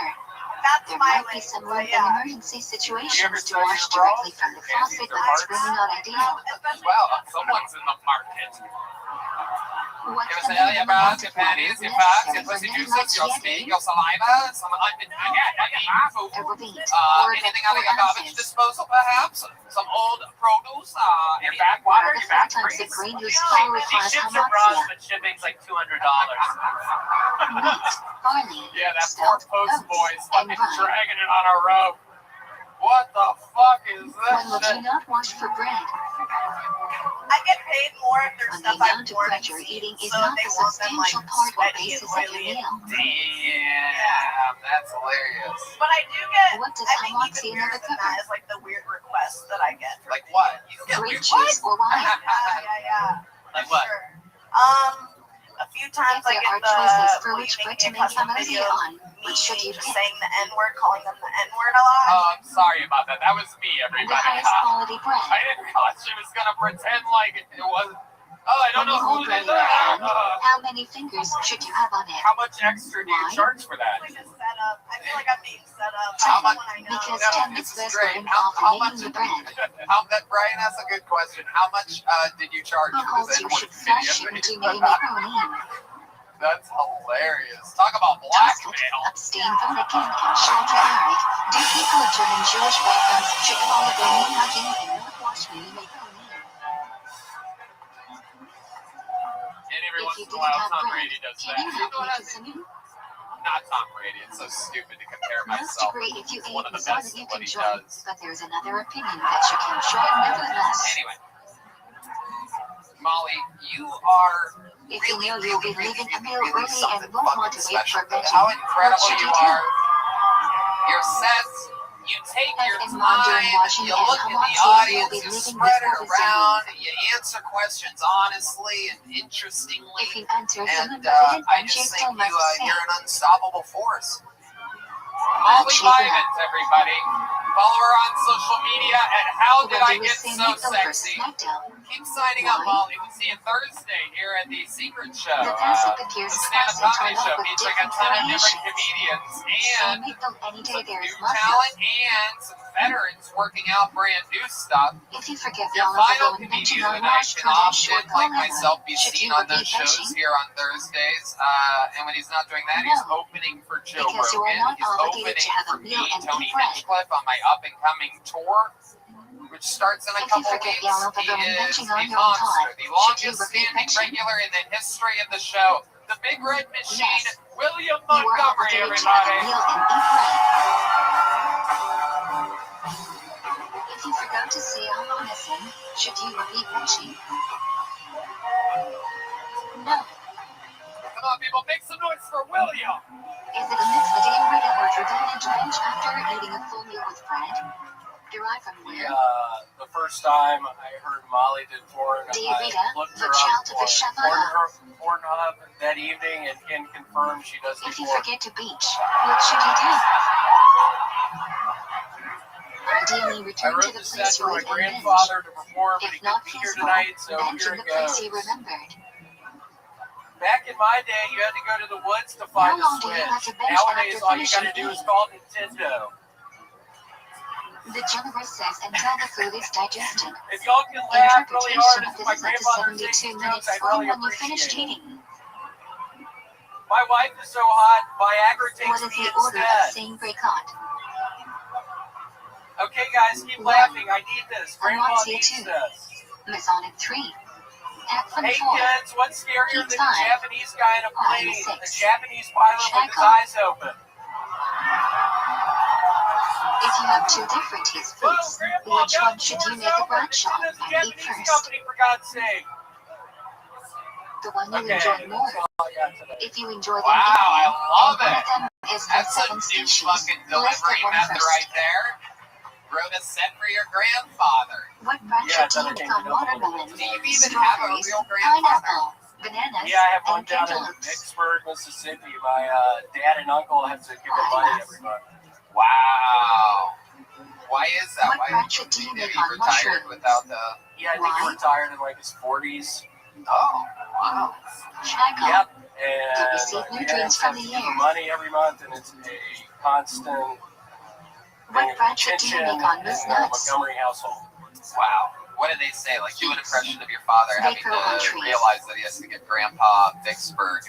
Speaker 1: That's
Speaker 2: There
Speaker 1: my
Speaker 2: might be
Speaker 1: link,
Speaker 2: some
Speaker 1: but
Speaker 2: room in
Speaker 1: yeah.
Speaker 2: emergency situations to wash directly from the faucet, but it's really not ideal.
Speaker 3: Well, someone's in the market.
Speaker 2: What's
Speaker 3: Give us
Speaker 2: the
Speaker 3: a your
Speaker 2: minimum
Speaker 3: bras,
Speaker 2: amount
Speaker 3: your
Speaker 2: of water
Speaker 3: panties, your parts, your
Speaker 2: necessary for
Speaker 3: pussy
Speaker 2: nutty
Speaker 3: juices, your
Speaker 2: like
Speaker 3: spit,
Speaker 2: spaghetti,
Speaker 3: your saliva, some
Speaker 2: a ravine, or a
Speaker 3: anything
Speaker 2: good
Speaker 3: out of
Speaker 2: 4
Speaker 3: your garbage
Speaker 2: ounces?
Speaker 3: disposal, perhaps. Some old produce,
Speaker 5: Your
Speaker 3: any
Speaker 5: backwater,
Speaker 2: The
Speaker 5: your
Speaker 2: 4
Speaker 5: back
Speaker 2: times the
Speaker 5: grease.
Speaker 2: green whose flour
Speaker 7: She
Speaker 2: requires
Speaker 7: ships her bras,
Speaker 2: hamoxia,
Speaker 7: but shipping's like $200.
Speaker 2: wheat, barley,
Speaker 3: Yeah, that poor
Speaker 2: stout,
Speaker 3: post
Speaker 2: oats,
Speaker 3: boy's
Speaker 2: and
Speaker 3: fucking
Speaker 2: rye.
Speaker 3: dragging it on a rope. What the fuck is
Speaker 2: When would
Speaker 3: this
Speaker 2: you
Speaker 3: shit?
Speaker 2: not wash for bread?
Speaker 1: I get paid more if there's
Speaker 2: When the
Speaker 1: stuff I've
Speaker 2: amount of
Speaker 1: worn
Speaker 2: bread
Speaker 1: and
Speaker 2: you're
Speaker 1: seen,
Speaker 2: eating is
Speaker 1: so
Speaker 2: not
Speaker 1: they
Speaker 2: the
Speaker 1: want them like
Speaker 2: substantial part or
Speaker 1: sweaty and
Speaker 2: basis of your
Speaker 1: oily.
Speaker 2: meal.
Speaker 3: Damn, that's hilarious.
Speaker 1: But I do get.
Speaker 2: What does
Speaker 1: I think
Speaker 2: hamoxia
Speaker 1: even
Speaker 2: never
Speaker 1: weirder than
Speaker 2: cover?
Speaker 1: that is like the weird requests that I get. From
Speaker 3: Like what? You get
Speaker 2: Grape
Speaker 3: weird
Speaker 2: juice or wine?
Speaker 1: Yeah.
Speaker 7: Like
Speaker 1: for
Speaker 7: what?
Speaker 1: Sure. A few times
Speaker 2: If
Speaker 1: I
Speaker 2: there
Speaker 1: get
Speaker 2: are
Speaker 1: the
Speaker 2: choices for
Speaker 1: will
Speaker 2: which
Speaker 1: you
Speaker 2: foot
Speaker 1: make
Speaker 2: to
Speaker 1: me a
Speaker 2: make
Speaker 1: custom
Speaker 2: hamoxia
Speaker 1: video
Speaker 2: on,
Speaker 1: me
Speaker 2: which should you
Speaker 1: just
Speaker 2: pick?
Speaker 1: saying the N-word, calling them the N-word a lot.
Speaker 3: Oh, I'm sorry about that. That was me,
Speaker 2: The
Speaker 3: everybody.
Speaker 2: highest quality
Speaker 3: I
Speaker 2: bread.
Speaker 3: didn't realize she was gonna pretend like it wasn't. Oh, I don't
Speaker 2: When you
Speaker 3: know
Speaker 2: hold
Speaker 3: who
Speaker 2: bread
Speaker 3: did
Speaker 2: in your
Speaker 3: that.
Speaker 2: hand, how many fingers should you have on it?
Speaker 3: How much extra do you
Speaker 2: Why?
Speaker 3: charge for that?
Speaker 1: I feel like a setup. I feel like I'm being set up.
Speaker 3: How
Speaker 1: Even
Speaker 3: much?
Speaker 1: when I know.
Speaker 2: Because
Speaker 3: No,
Speaker 2: 10
Speaker 3: this is
Speaker 2: mitzvahs
Speaker 3: great.
Speaker 2: were involved
Speaker 3: How
Speaker 2: in
Speaker 3: much?
Speaker 2: making the bread.
Speaker 3: Brian has a good question. How much did you charge
Speaker 2: Who
Speaker 3: for
Speaker 2: holds
Speaker 3: this
Speaker 2: you
Speaker 3: N-word
Speaker 2: should flush
Speaker 3: video?
Speaker 2: into macaroni?
Speaker 3: That's hilarious. Talk about
Speaker 2: Toast it,
Speaker 3: blackmail.
Speaker 2: abstain from the King and Shelter Eric. Do people of German Jewish backgrounds should follow their name hugging and not wash mini macaroni?
Speaker 3: And every
Speaker 2: If
Speaker 3: once
Speaker 2: you
Speaker 3: in a
Speaker 2: didn't
Speaker 3: while,
Speaker 2: have
Speaker 3: Tom
Speaker 2: bread,
Speaker 3: Brady does
Speaker 2: can
Speaker 3: that.
Speaker 2: you
Speaker 3: You
Speaker 2: help
Speaker 3: know
Speaker 2: me
Speaker 3: what?
Speaker 2: to some?
Speaker 3: Not Tom Brady. It's so stupid to compare
Speaker 2: Most
Speaker 3: myself.
Speaker 2: agree if you
Speaker 3: It's one
Speaker 2: ate
Speaker 3: of the
Speaker 2: so that
Speaker 3: best
Speaker 2: you
Speaker 3: at what
Speaker 2: can
Speaker 3: he
Speaker 2: join,
Speaker 3: does.
Speaker 2: but there's another opinion that you can join nevertheless.
Speaker 3: Anyway, Molly, you are
Speaker 2: If you
Speaker 3: really,
Speaker 2: know you'll be
Speaker 3: really,
Speaker 2: leaving
Speaker 3: really,
Speaker 2: a meal
Speaker 3: really
Speaker 2: early
Speaker 3: something
Speaker 2: and won't want
Speaker 3: fucking
Speaker 2: to wait
Speaker 3: special.
Speaker 2: for veggie,
Speaker 3: How
Speaker 2: what
Speaker 3: incredible
Speaker 2: should
Speaker 3: you
Speaker 2: you do?
Speaker 3: are. You're set. You take
Speaker 2: As
Speaker 3: your
Speaker 2: in wandering,
Speaker 3: time.
Speaker 2: washing,
Speaker 3: You
Speaker 2: and
Speaker 3: look at the
Speaker 2: hamoxia, you'll
Speaker 3: audience.
Speaker 2: be
Speaker 3: You
Speaker 2: leaving
Speaker 3: spread it
Speaker 2: before the sermon.
Speaker 3: around. You answer questions honestly and interestingly.
Speaker 2: If you enter
Speaker 3: And
Speaker 2: some unlimited
Speaker 3: I
Speaker 2: bunch,
Speaker 3: just
Speaker 2: you
Speaker 3: think
Speaker 2: still must say,
Speaker 3: you're an unstoppable force. Molly Vivens, everybody. Follow her on social media at How Did I
Speaker 2: when do we
Speaker 3: Get
Speaker 2: say
Speaker 3: So
Speaker 2: Nick over
Speaker 3: Sexy.
Speaker 2: SmackDown?
Speaker 3: Keep signing up,
Speaker 2: Why?
Speaker 3: Molly. We'll see you Thursday here at the Secret Show.
Speaker 2: The gossip
Speaker 3: The
Speaker 2: appears
Speaker 3: stand-up
Speaker 2: spicy
Speaker 3: comedy
Speaker 2: torn
Speaker 3: show
Speaker 2: up with
Speaker 3: featuring a
Speaker 2: different
Speaker 3: ton of different
Speaker 2: variations.
Speaker 3: comedians
Speaker 2: So
Speaker 3: and
Speaker 2: make them any day
Speaker 3: some
Speaker 2: there
Speaker 3: new
Speaker 2: is must
Speaker 3: talent and some veterans working out brand new stuff.
Speaker 2: If you forget the
Speaker 3: Your
Speaker 2: all of the
Speaker 3: final
Speaker 2: low invention
Speaker 3: comedian
Speaker 2: on
Speaker 3: tonight
Speaker 2: wash,
Speaker 3: can
Speaker 2: Kurdish, or
Speaker 3: often, like
Speaker 2: Golema,
Speaker 3: myself, be
Speaker 2: should
Speaker 3: seen
Speaker 2: you
Speaker 3: on those
Speaker 2: repeat
Speaker 3: shows
Speaker 2: fetching?
Speaker 3: here on Thursdays. And when he's not doing that, he's
Speaker 2: No,
Speaker 3: opening for Joe
Speaker 2: because you are
Speaker 3: Rogan.
Speaker 2: not
Speaker 3: He's
Speaker 2: obligated
Speaker 3: opening
Speaker 2: to have a
Speaker 3: for
Speaker 2: meal
Speaker 3: me,
Speaker 2: and
Speaker 3: Tony
Speaker 2: eat bread.
Speaker 3: Hinchcliffe, on my up-and-coming tour, which starts in a
Speaker 2: If you
Speaker 3: couple
Speaker 2: forget
Speaker 3: weeks.
Speaker 2: the all of the
Speaker 3: He
Speaker 2: low
Speaker 3: is
Speaker 2: invention
Speaker 3: a
Speaker 2: on your own
Speaker 3: monster,
Speaker 2: time,
Speaker 3: the
Speaker 2: should you
Speaker 3: longest
Speaker 2: repeat
Speaker 3: standing
Speaker 2: fetching?
Speaker 3: regular in the history of the show. The Big Red Machine,
Speaker 2: Yes.
Speaker 3: William
Speaker 2: You are
Speaker 3: Montgomery,
Speaker 2: obligated to have a
Speaker 3: everybody.
Speaker 2: meal and eat bread. If you forgot to say Al-Honasim, should you repeat fetching? No.
Speaker 3: Come on, people, make some noise for William.
Speaker 2: Is it a mitzvah to read or to drench after eating a full meal with bread? Derived from where?
Speaker 9: The first time I heard Molly did porn, I looked her up on Pornhub that evening and can confirm she does
Speaker 2: If you
Speaker 9: porn.
Speaker 2: forget to beach, what should you do? Ideally,
Speaker 9: I
Speaker 2: return to
Speaker 9: wrote
Speaker 2: the
Speaker 9: the
Speaker 2: place
Speaker 9: set
Speaker 2: you
Speaker 9: for my
Speaker 2: live and binge.
Speaker 9: grandfather to perform, but he
Speaker 2: If not
Speaker 9: couldn't be here
Speaker 2: feasible,
Speaker 9: tonight, so
Speaker 2: binge
Speaker 9: here
Speaker 2: in the
Speaker 9: it
Speaker 2: place you
Speaker 9: goes.
Speaker 2: remembered.
Speaker 9: Back in my day, you had to go to the woods to find
Speaker 2: How long
Speaker 9: a
Speaker 2: do you have to
Speaker 9: switch.
Speaker 2: binge
Speaker 9: Nowadays,
Speaker 2: after
Speaker 9: all you
Speaker 2: finishing
Speaker 9: gotta do is
Speaker 2: eating?
Speaker 9: call Nintendo.
Speaker 2: The generous says until the food is digested.
Speaker 9: If y'all can laugh really hard
Speaker 2: Interpretation of
Speaker 9: at
Speaker 2: this
Speaker 9: my
Speaker 2: is up to
Speaker 9: grandfather
Speaker 2: 72
Speaker 9: taking
Speaker 2: minutes
Speaker 9: jokes, I'd
Speaker 2: long
Speaker 9: really
Speaker 2: when you finish
Speaker 9: appreciate it.
Speaker 2: eating.
Speaker 9: My wife is so hot, Viagra
Speaker 2: What
Speaker 9: takes
Speaker 2: is
Speaker 9: me
Speaker 2: the order of
Speaker 9: instead.
Speaker 2: saying boycott?
Speaker 9: Okay, guys, keep laughing. I need this. Grandma
Speaker 2: Amatsia
Speaker 9: needs
Speaker 2: 2.
Speaker 9: this.
Speaker 2: Masonic 3. Akfan
Speaker 9: Hey
Speaker 2: 4.
Speaker 9: kids, what's scarier than a
Speaker 2: Five.
Speaker 9: Japanese guy in a plane? A
Speaker 2: 6.
Speaker 9: Japanese pilot with his eyes open.
Speaker 2: If you have two different taste
Speaker 9: Whoa,
Speaker 2: foods,
Speaker 9: Grandpa,
Speaker 2: which one should you make a branch on
Speaker 9: It's a
Speaker 2: and eat
Speaker 9: Japanese
Speaker 2: first?
Speaker 9: company, for God's sake.
Speaker 2: The one you
Speaker 9: Okay,
Speaker 2: enjoy more.
Speaker 9: that's all I got today.
Speaker 2: If you enjoy them
Speaker 3: Wow, I
Speaker 2: equally,
Speaker 3: love
Speaker 2: and one
Speaker 3: it.
Speaker 2: of them is from
Speaker 3: That's a
Speaker 2: 7
Speaker 3: new
Speaker 2: species,
Speaker 3: fucking
Speaker 2: list
Speaker 3: delivery
Speaker 2: the one
Speaker 3: method
Speaker 2: first.
Speaker 3: right there. Wrote a set for your grandfather.
Speaker 2: What branch
Speaker 9: Yeah,
Speaker 2: should you
Speaker 9: I
Speaker 2: make
Speaker 9: think
Speaker 2: on
Speaker 9: it does.
Speaker 2: watermelon,
Speaker 3: Do you even have a
Speaker 2: strawberries,
Speaker 3: real grandfather?
Speaker 2: pineapple, bananas,
Speaker 9: Yeah, I have one
Speaker 2: and
Speaker 9: down in
Speaker 2: cantaloupes?
Speaker 9: Vicksburg, Mississippi. My dad and uncle have to give him money every month.
Speaker 3: Wow. Why is that?
Speaker 2: What
Speaker 3: Why
Speaker 2: branch do you
Speaker 3: did
Speaker 2: make
Speaker 3: he
Speaker 2: on
Speaker 3: retired
Speaker 2: mushrooms?
Speaker 3: without the...
Speaker 9: Yeah, I think he
Speaker 2: Why?
Speaker 9: retired in like his 40s.
Speaker 3: Oh, wow.
Speaker 2: Shaggle.
Speaker 9: Yep.
Speaker 2: You
Speaker 9: And
Speaker 2: receive
Speaker 9: my
Speaker 2: nutrients
Speaker 9: parents
Speaker 2: from
Speaker 9: have to
Speaker 2: the
Speaker 9: give him
Speaker 2: air.
Speaker 9: money every month, and it's a constant thing
Speaker 2: What
Speaker 9: of
Speaker 2: branch do you
Speaker 9: tension
Speaker 2: make on
Speaker 9: in
Speaker 2: moose
Speaker 9: the
Speaker 2: nuts?
Speaker 9: Montgomery household.
Speaker 3: Wow. What did they say? Like, do an impression of your father
Speaker 2: They
Speaker 3: having
Speaker 2: grow on
Speaker 3: to
Speaker 2: trees.
Speaker 3: realize that he has to give Grandpa Vicksburg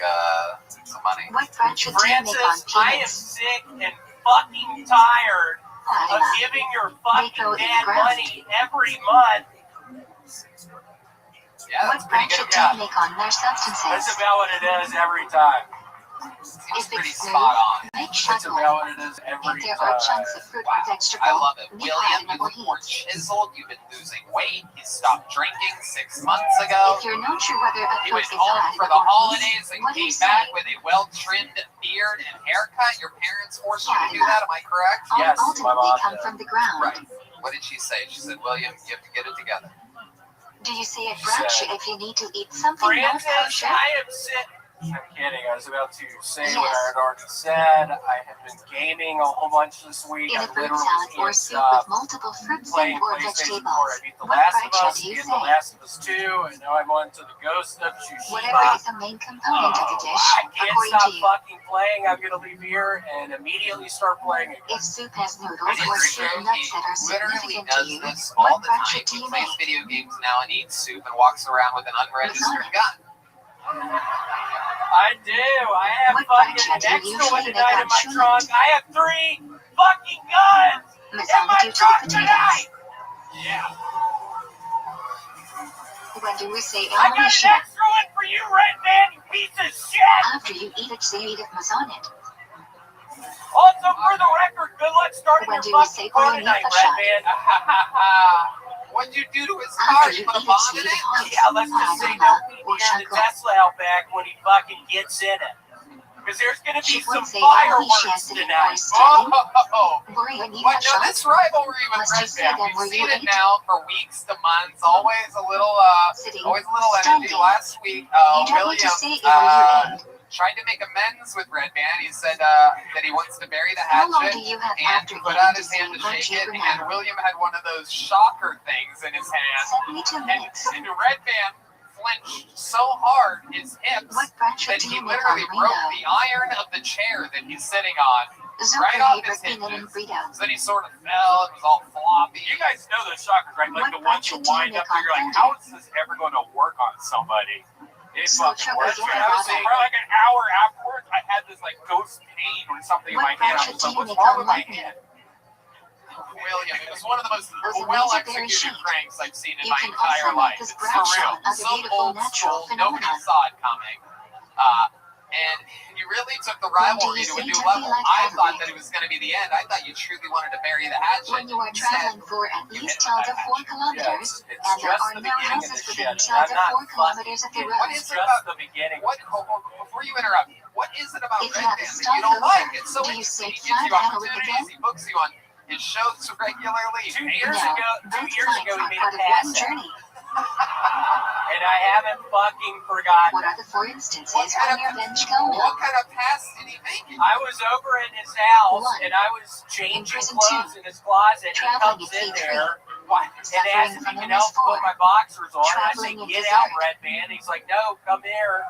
Speaker 3: some money.
Speaker 2: What branch do you make on
Speaker 9: Francis, I am
Speaker 2: peanuts?
Speaker 9: sick and fucking tired of
Speaker 2: Plasma.
Speaker 9: giving your
Speaker 2: They
Speaker 9: fucking
Speaker 2: grow in the
Speaker 9: dad
Speaker 2: ground.
Speaker 9: money every month.
Speaker 3: Yeah, that's
Speaker 2: What
Speaker 3: pretty
Speaker 2: branch
Speaker 3: good.
Speaker 2: do you
Speaker 3: Yeah,
Speaker 2: make on their
Speaker 9: That's
Speaker 2: substances?
Speaker 9: about what it is every time.
Speaker 3: seems
Speaker 2: If
Speaker 3: pretty
Speaker 2: it's
Speaker 3: spot
Speaker 2: smooth,
Speaker 3: on.
Speaker 2: make
Speaker 9: That's
Speaker 2: shaggle.
Speaker 9: about what it is
Speaker 2: If
Speaker 9: every
Speaker 2: there are chunks
Speaker 9: time.
Speaker 2: of fruit
Speaker 3: Wow,
Speaker 2: or vegetable,
Speaker 3: I love it.
Speaker 2: be
Speaker 3: William,
Speaker 2: hot
Speaker 3: you
Speaker 2: and
Speaker 3: look more
Speaker 2: overheat.
Speaker 3: chiseled. You've been losing weight. You stopped drinking 6 months ago.
Speaker 2: If you're not sure whether a
Speaker 3: He
Speaker 2: fruit
Speaker 3: went
Speaker 2: is
Speaker 3: home
Speaker 2: hot
Speaker 3: for the
Speaker 2: or heat,
Speaker 3: holidays and
Speaker 2: what do you
Speaker 3: came
Speaker 2: say?
Speaker 3: back with a well-trimmed beard and haircut. Your parents forced you to do that, am I correct?
Speaker 2: All
Speaker 9: Yes, my
Speaker 2: ultimately
Speaker 9: mom
Speaker 2: come
Speaker 9: did.
Speaker 2: from the ground.
Speaker 3: Right. What did she say? She said, William, you have to get it together.
Speaker 2: Do you say a
Speaker 9: She
Speaker 2: branch
Speaker 9: said,
Speaker 2: if you need to eat something not
Speaker 9: Francis,
Speaker 2: kosher?
Speaker 9: I am sick. I'm kidding. I was about to say what I
Speaker 2: Yes.
Speaker 9: had already said. I have been gaming a whole bunch this week.
Speaker 2: In
Speaker 9: I
Speaker 2: a fruit
Speaker 9: literally
Speaker 2: salad or
Speaker 9: can't
Speaker 2: soup
Speaker 9: stop
Speaker 2: with multiple fruits
Speaker 9: playing
Speaker 2: and or
Speaker 9: PlayStation 4.
Speaker 2: vegetables,
Speaker 9: I beat The
Speaker 2: what
Speaker 9: Last of
Speaker 2: branch
Speaker 9: Us,
Speaker 2: do you
Speaker 9: beat
Speaker 2: say?
Speaker 9: The Last of Us 2, and now I'm on to The Ghost of
Speaker 2: Whatever
Speaker 9: Tsushima.
Speaker 2: is the main component of the dish,
Speaker 9: I can't
Speaker 2: according
Speaker 9: stop
Speaker 2: to you.
Speaker 9: fucking playing. I'm gonna leave here and immediately start playing again.
Speaker 2: If soup has noodles
Speaker 3: Is it
Speaker 2: or
Speaker 3: true?
Speaker 2: certain nuts
Speaker 3: He
Speaker 2: that are
Speaker 3: literally
Speaker 2: significant to
Speaker 3: does
Speaker 2: you,
Speaker 3: this all
Speaker 2: what
Speaker 3: the
Speaker 2: branch
Speaker 3: time.
Speaker 2: do
Speaker 3: He
Speaker 2: you
Speaker 3: plays
Speaker 2: make?
Speaker 3: video games now and eats soup and walks around with an unregistered gun.
Speaker 9: I do. I have
Speaker 2: What
Speaker 9: fucking
Speaker 2: branch
Speaker 9: an
Speaker 2: do you
Speaker 9: extra one
Speaker 2: usually
Speaker 9: tonight
Speaker 2: make
Speaker 9: in
Speaker 2: on
Speaker 9: my
Speaker 2: Shulit?
Speaker 9: trunk. I have 3 fucking guns in
Speaker 2: Masala
Speaker 9: my
Speaker 2: due to the
Speaker 9: trunk
Speaker 2: potatoes.
Speaker 9: tonight. Yeah.
Speaker 2: When do we say
Speaker 9: I got an
Speaker 2: ammunition?
Speaker 9: extra one for you, Red Man, you piece of shit.
Speaker 2: After you eat it, say eat it Masonet.
Speaker 9: Also, for the record, good luck starting
Speaker 2: When
Speaker 9: your
Speaker 2: do we
Speaker 9: fucking
Speaker 2: say
Speaker 9: car
Speaker 2: Korean
Speaker 9: tonight,
Speaker 2: Fasha?
Speaker 9: Red Man.
Speaker 3: What'd you do to his
Speaker 2: After
Speaker 3: car?
Speaker 2: you
Speaker 3: You put a
Speaker 2: eat it,
Speaker 3: bomb
Speaker 2: say
Speaker 3: in
Speaker 2: eat it
Speaker 3: it?
Speaker 2: hot.
Speaker 9: Yeah, let's just say don't meet me on the Tesla out back when he fucking gets in it. Because there's going to be
Speaker 2: She
Speaker 9: some
Speaker 2: would say
Speaker 9: fireworks tonight.
Speaker 3: Oh!
Speaker 2: Worry and eat
Speaker 3: But
Speaker 2: a
Speaker 3: no, this rivalry with
Speaker 2: Must you
Speaker 3: Red
Speaker 2: say
Speaker 3: Man,
Speaker 2: them
Speaker 3: we've
Speaker 2: where
Speaker 3: seen
Speaker 2: you
Speaker 3: it
Speaker 2: ate?
Speaker 3: now for weeks to months. Always a little
Speaker 2: Sitting,
Speaker 3: energy.
Speaker 2: standing.
Speaker 3: Last week,
Speaker 2: You don't need to
Speaker 3: William
Speaker 2: say it where you end.
Speaker 3: tried to make amends with Red Man. He said that he wants to bury the
Speaker 2: How long
Speaker 3: hatchet
Speaker 2: do you have
Speaker 3: and
Speaker 2: after
Speaker 3: put
Speaker 2: eating
Speaker 3: out
Speaker 2: to
Speaker 3: his
Speaker 2: say
Speaker 3: hand to shake it.
Speaker 2: Virtue
Speaker 3: And
Speaker 2: now?
Speaker 3: William had one of those shocker things in his hand.
Speaker 2: 72
Speaker 3: And
Speaker 2: minutes.
Speaker 3: Red Man flinched so hard, his hips,
Speaker 2: What branch
Speaker 3: that
Speaker 2: do
Speaker 3: he
Speaker 2: you make on
Speaker 3: literally broke
Speaker 2: Reno?
Speaker 3: the iron of the chair that he's sitting on
Speaker 2: Zucker
Speaker 3: right off
Speaker 2: Haber
Speaker 3: his
Speaker 2: Peanut and
Speaker 3: hinges.
Speaker 2: Burrito.
Speaker 3: So then he sort of fell and was all floppy.
Speaker 9: You guys know those shockers, right? Like
Speaker 2: What
Speaker 9: the ones you
Speaker 2: branch do you
Speaker 9: wind up
Speaker 2: make
Speaker 9: and
Speaker 2: on
Speaker 9: you're like,
Speaker 2: Thunder?
Speaker 9: how is this ever going to work on somebody? It
Speaker 2: So
Speaker 9: fucking
Speaker 2: Chuck,
Speaker 9: works.
Speaker 2: what
Speaker 9: And
Speaker 2: do
Speaker 9: I
Speaker 2: you
Speaker 9: was saying,
Speaker 2: bother?
Speaker 9: for like an hour afterwards, I had this like ghost pain or something in
Speaker 2: What
Speaker 9: my hand. I
Speaker 2: branch
Speaker 9: was
Speaker 2: do
Speaker 9: like,
Speaker 2: you
Speaker 9: what's
Speaker 2: make
Speaker 9: wrong
Speaker 2: on
Speaker 9: with my
Speaker 2: lightning?
Speaker 9: hand?
Speaker 3: William, it was one of the most
Speaker 2: Those
Speaker 3: well-executed
Speaker 2: amazing berry
Speaker 3: pranks I've seen in
Speaker 2: You
Speaker 3: my
Speaker 2: can
Speaker 3: entire
Speaker 2: also
Speaker 3: life.
Speaker 2: make this
Speaker 3: It's for
Speaker 2: branch
Speaker 3: real.
Speaker 2: on other
Speaker 3: So
Speaker 2: beautiful
Speaker 3: old
Speaker 2: natural
Speaker 3: school, nobody
Speaker 2: phenomena.
Speaker 3: saw it coming. And he really took the
Speaker 2: When do
Speaker 3: rivalry
Speaker 2: you
Speaker 3: to a
Speaker 2: say
Speaker 3: new
Speaker 2: to be
Speaker 3: level.
Speaker 2: like
Speaker 3: I
Speaker 2: Adelaide?
Speaker 3: thought that it was going to be the end. I thought you truly wanted to bury the hatchet.
Speaker 2: When you are
Speaker 3: Instead,
Speaker 2: traveling for at
Speaker 3: you
Speaker 2: least
Speaker 3: hit with
Speaker 2: 12 to
Speaker 3: that
Speaker 2: 4
Speaker 3: hatchet.
Speaker 2: kilometers,
Speaker 9: It's
Speaker 2: and there
Speaker 9: just
Speaker 2: are
Speaker 9: the
Speaker 2: no
Speaker 9: beginning of
Speaker 2: houses
Speaker 9: the
Speaker 2: within
Speaker 9: shit.
Speaker 2: 12 to
Speaker 9: I'm
Speaker 2: 4
Speaker 9: not
Speaker 2: kilometers of the
Speaker 9: fucking-
Speaker 2: road.
Speaker 3: What
Speaker 9: It's
Speaker 3: is it
Speaker 9: just
Speaker 3: about
Speaker 9: the beginning.
Speaker 3: What? Before you interrupt, what is it about
Speaker 2: If you
Speaker 3: Red
Speaker 2: have a
Speaker 3: Man that you don't
Speaker 2: stopover,
Speaker 3: like? It's so
Speaker 2: do you
Speaker 3: interesting.
Speaker 2: say
Speaker 3: He gives you
Speaker 2: flat Adelaide
Speaker 3: opportunities.
Speaker 2: again?
Speaker 3: He books you on His shows regularly.
Speaker 5: 2 years
Speaker 2: No,
Speaker 5: ago,
Speaker 2: both
Speaker 5: 2 years
Speaker 2: flights
Speaker 5: ago,
Speaker 2: are
Speaker 5: he made
Speaker 2: part
Speaker 5: a
Speaker 2: of one
Speaker 5: pass out.
Speaker 2: journey.
Speaker 5: And I haven't fucking forgotten.
Speaker 2: What are the 4 instances
Speaker 3: What kind
Speaker 2: when
Speaker 3: of-
Speaker 2: your bench going?
Speaker 3: What kind of pass did he make it?
Speaker 5: I was over in his house,
Speaker 2: One.
Speaker 5: and I was changing
Speaker 2: Prison
Speaker 5: clothes
Speaker 2: 2.
Speaker 5: in his closet. He
Speaker 2: Traveling
Speaker 5: comes
Speaker 2: at
Speaker 5: in
Speaker 2: T3.
Speaker 5: there and
Speaker 2: Suffering
Speaker 5: asks if
Speaker 2: from
Speaker 5: he can
Speaker 2: illness
Speaker 5: help put
Speaker 2: 4.
Speaker 5: my boxers on. And I say,
Speaker 2: Traveling in
Speaker 5: get
Speaker 2: desert.
Speaker 5: out, Red Man. He's like, no, come here.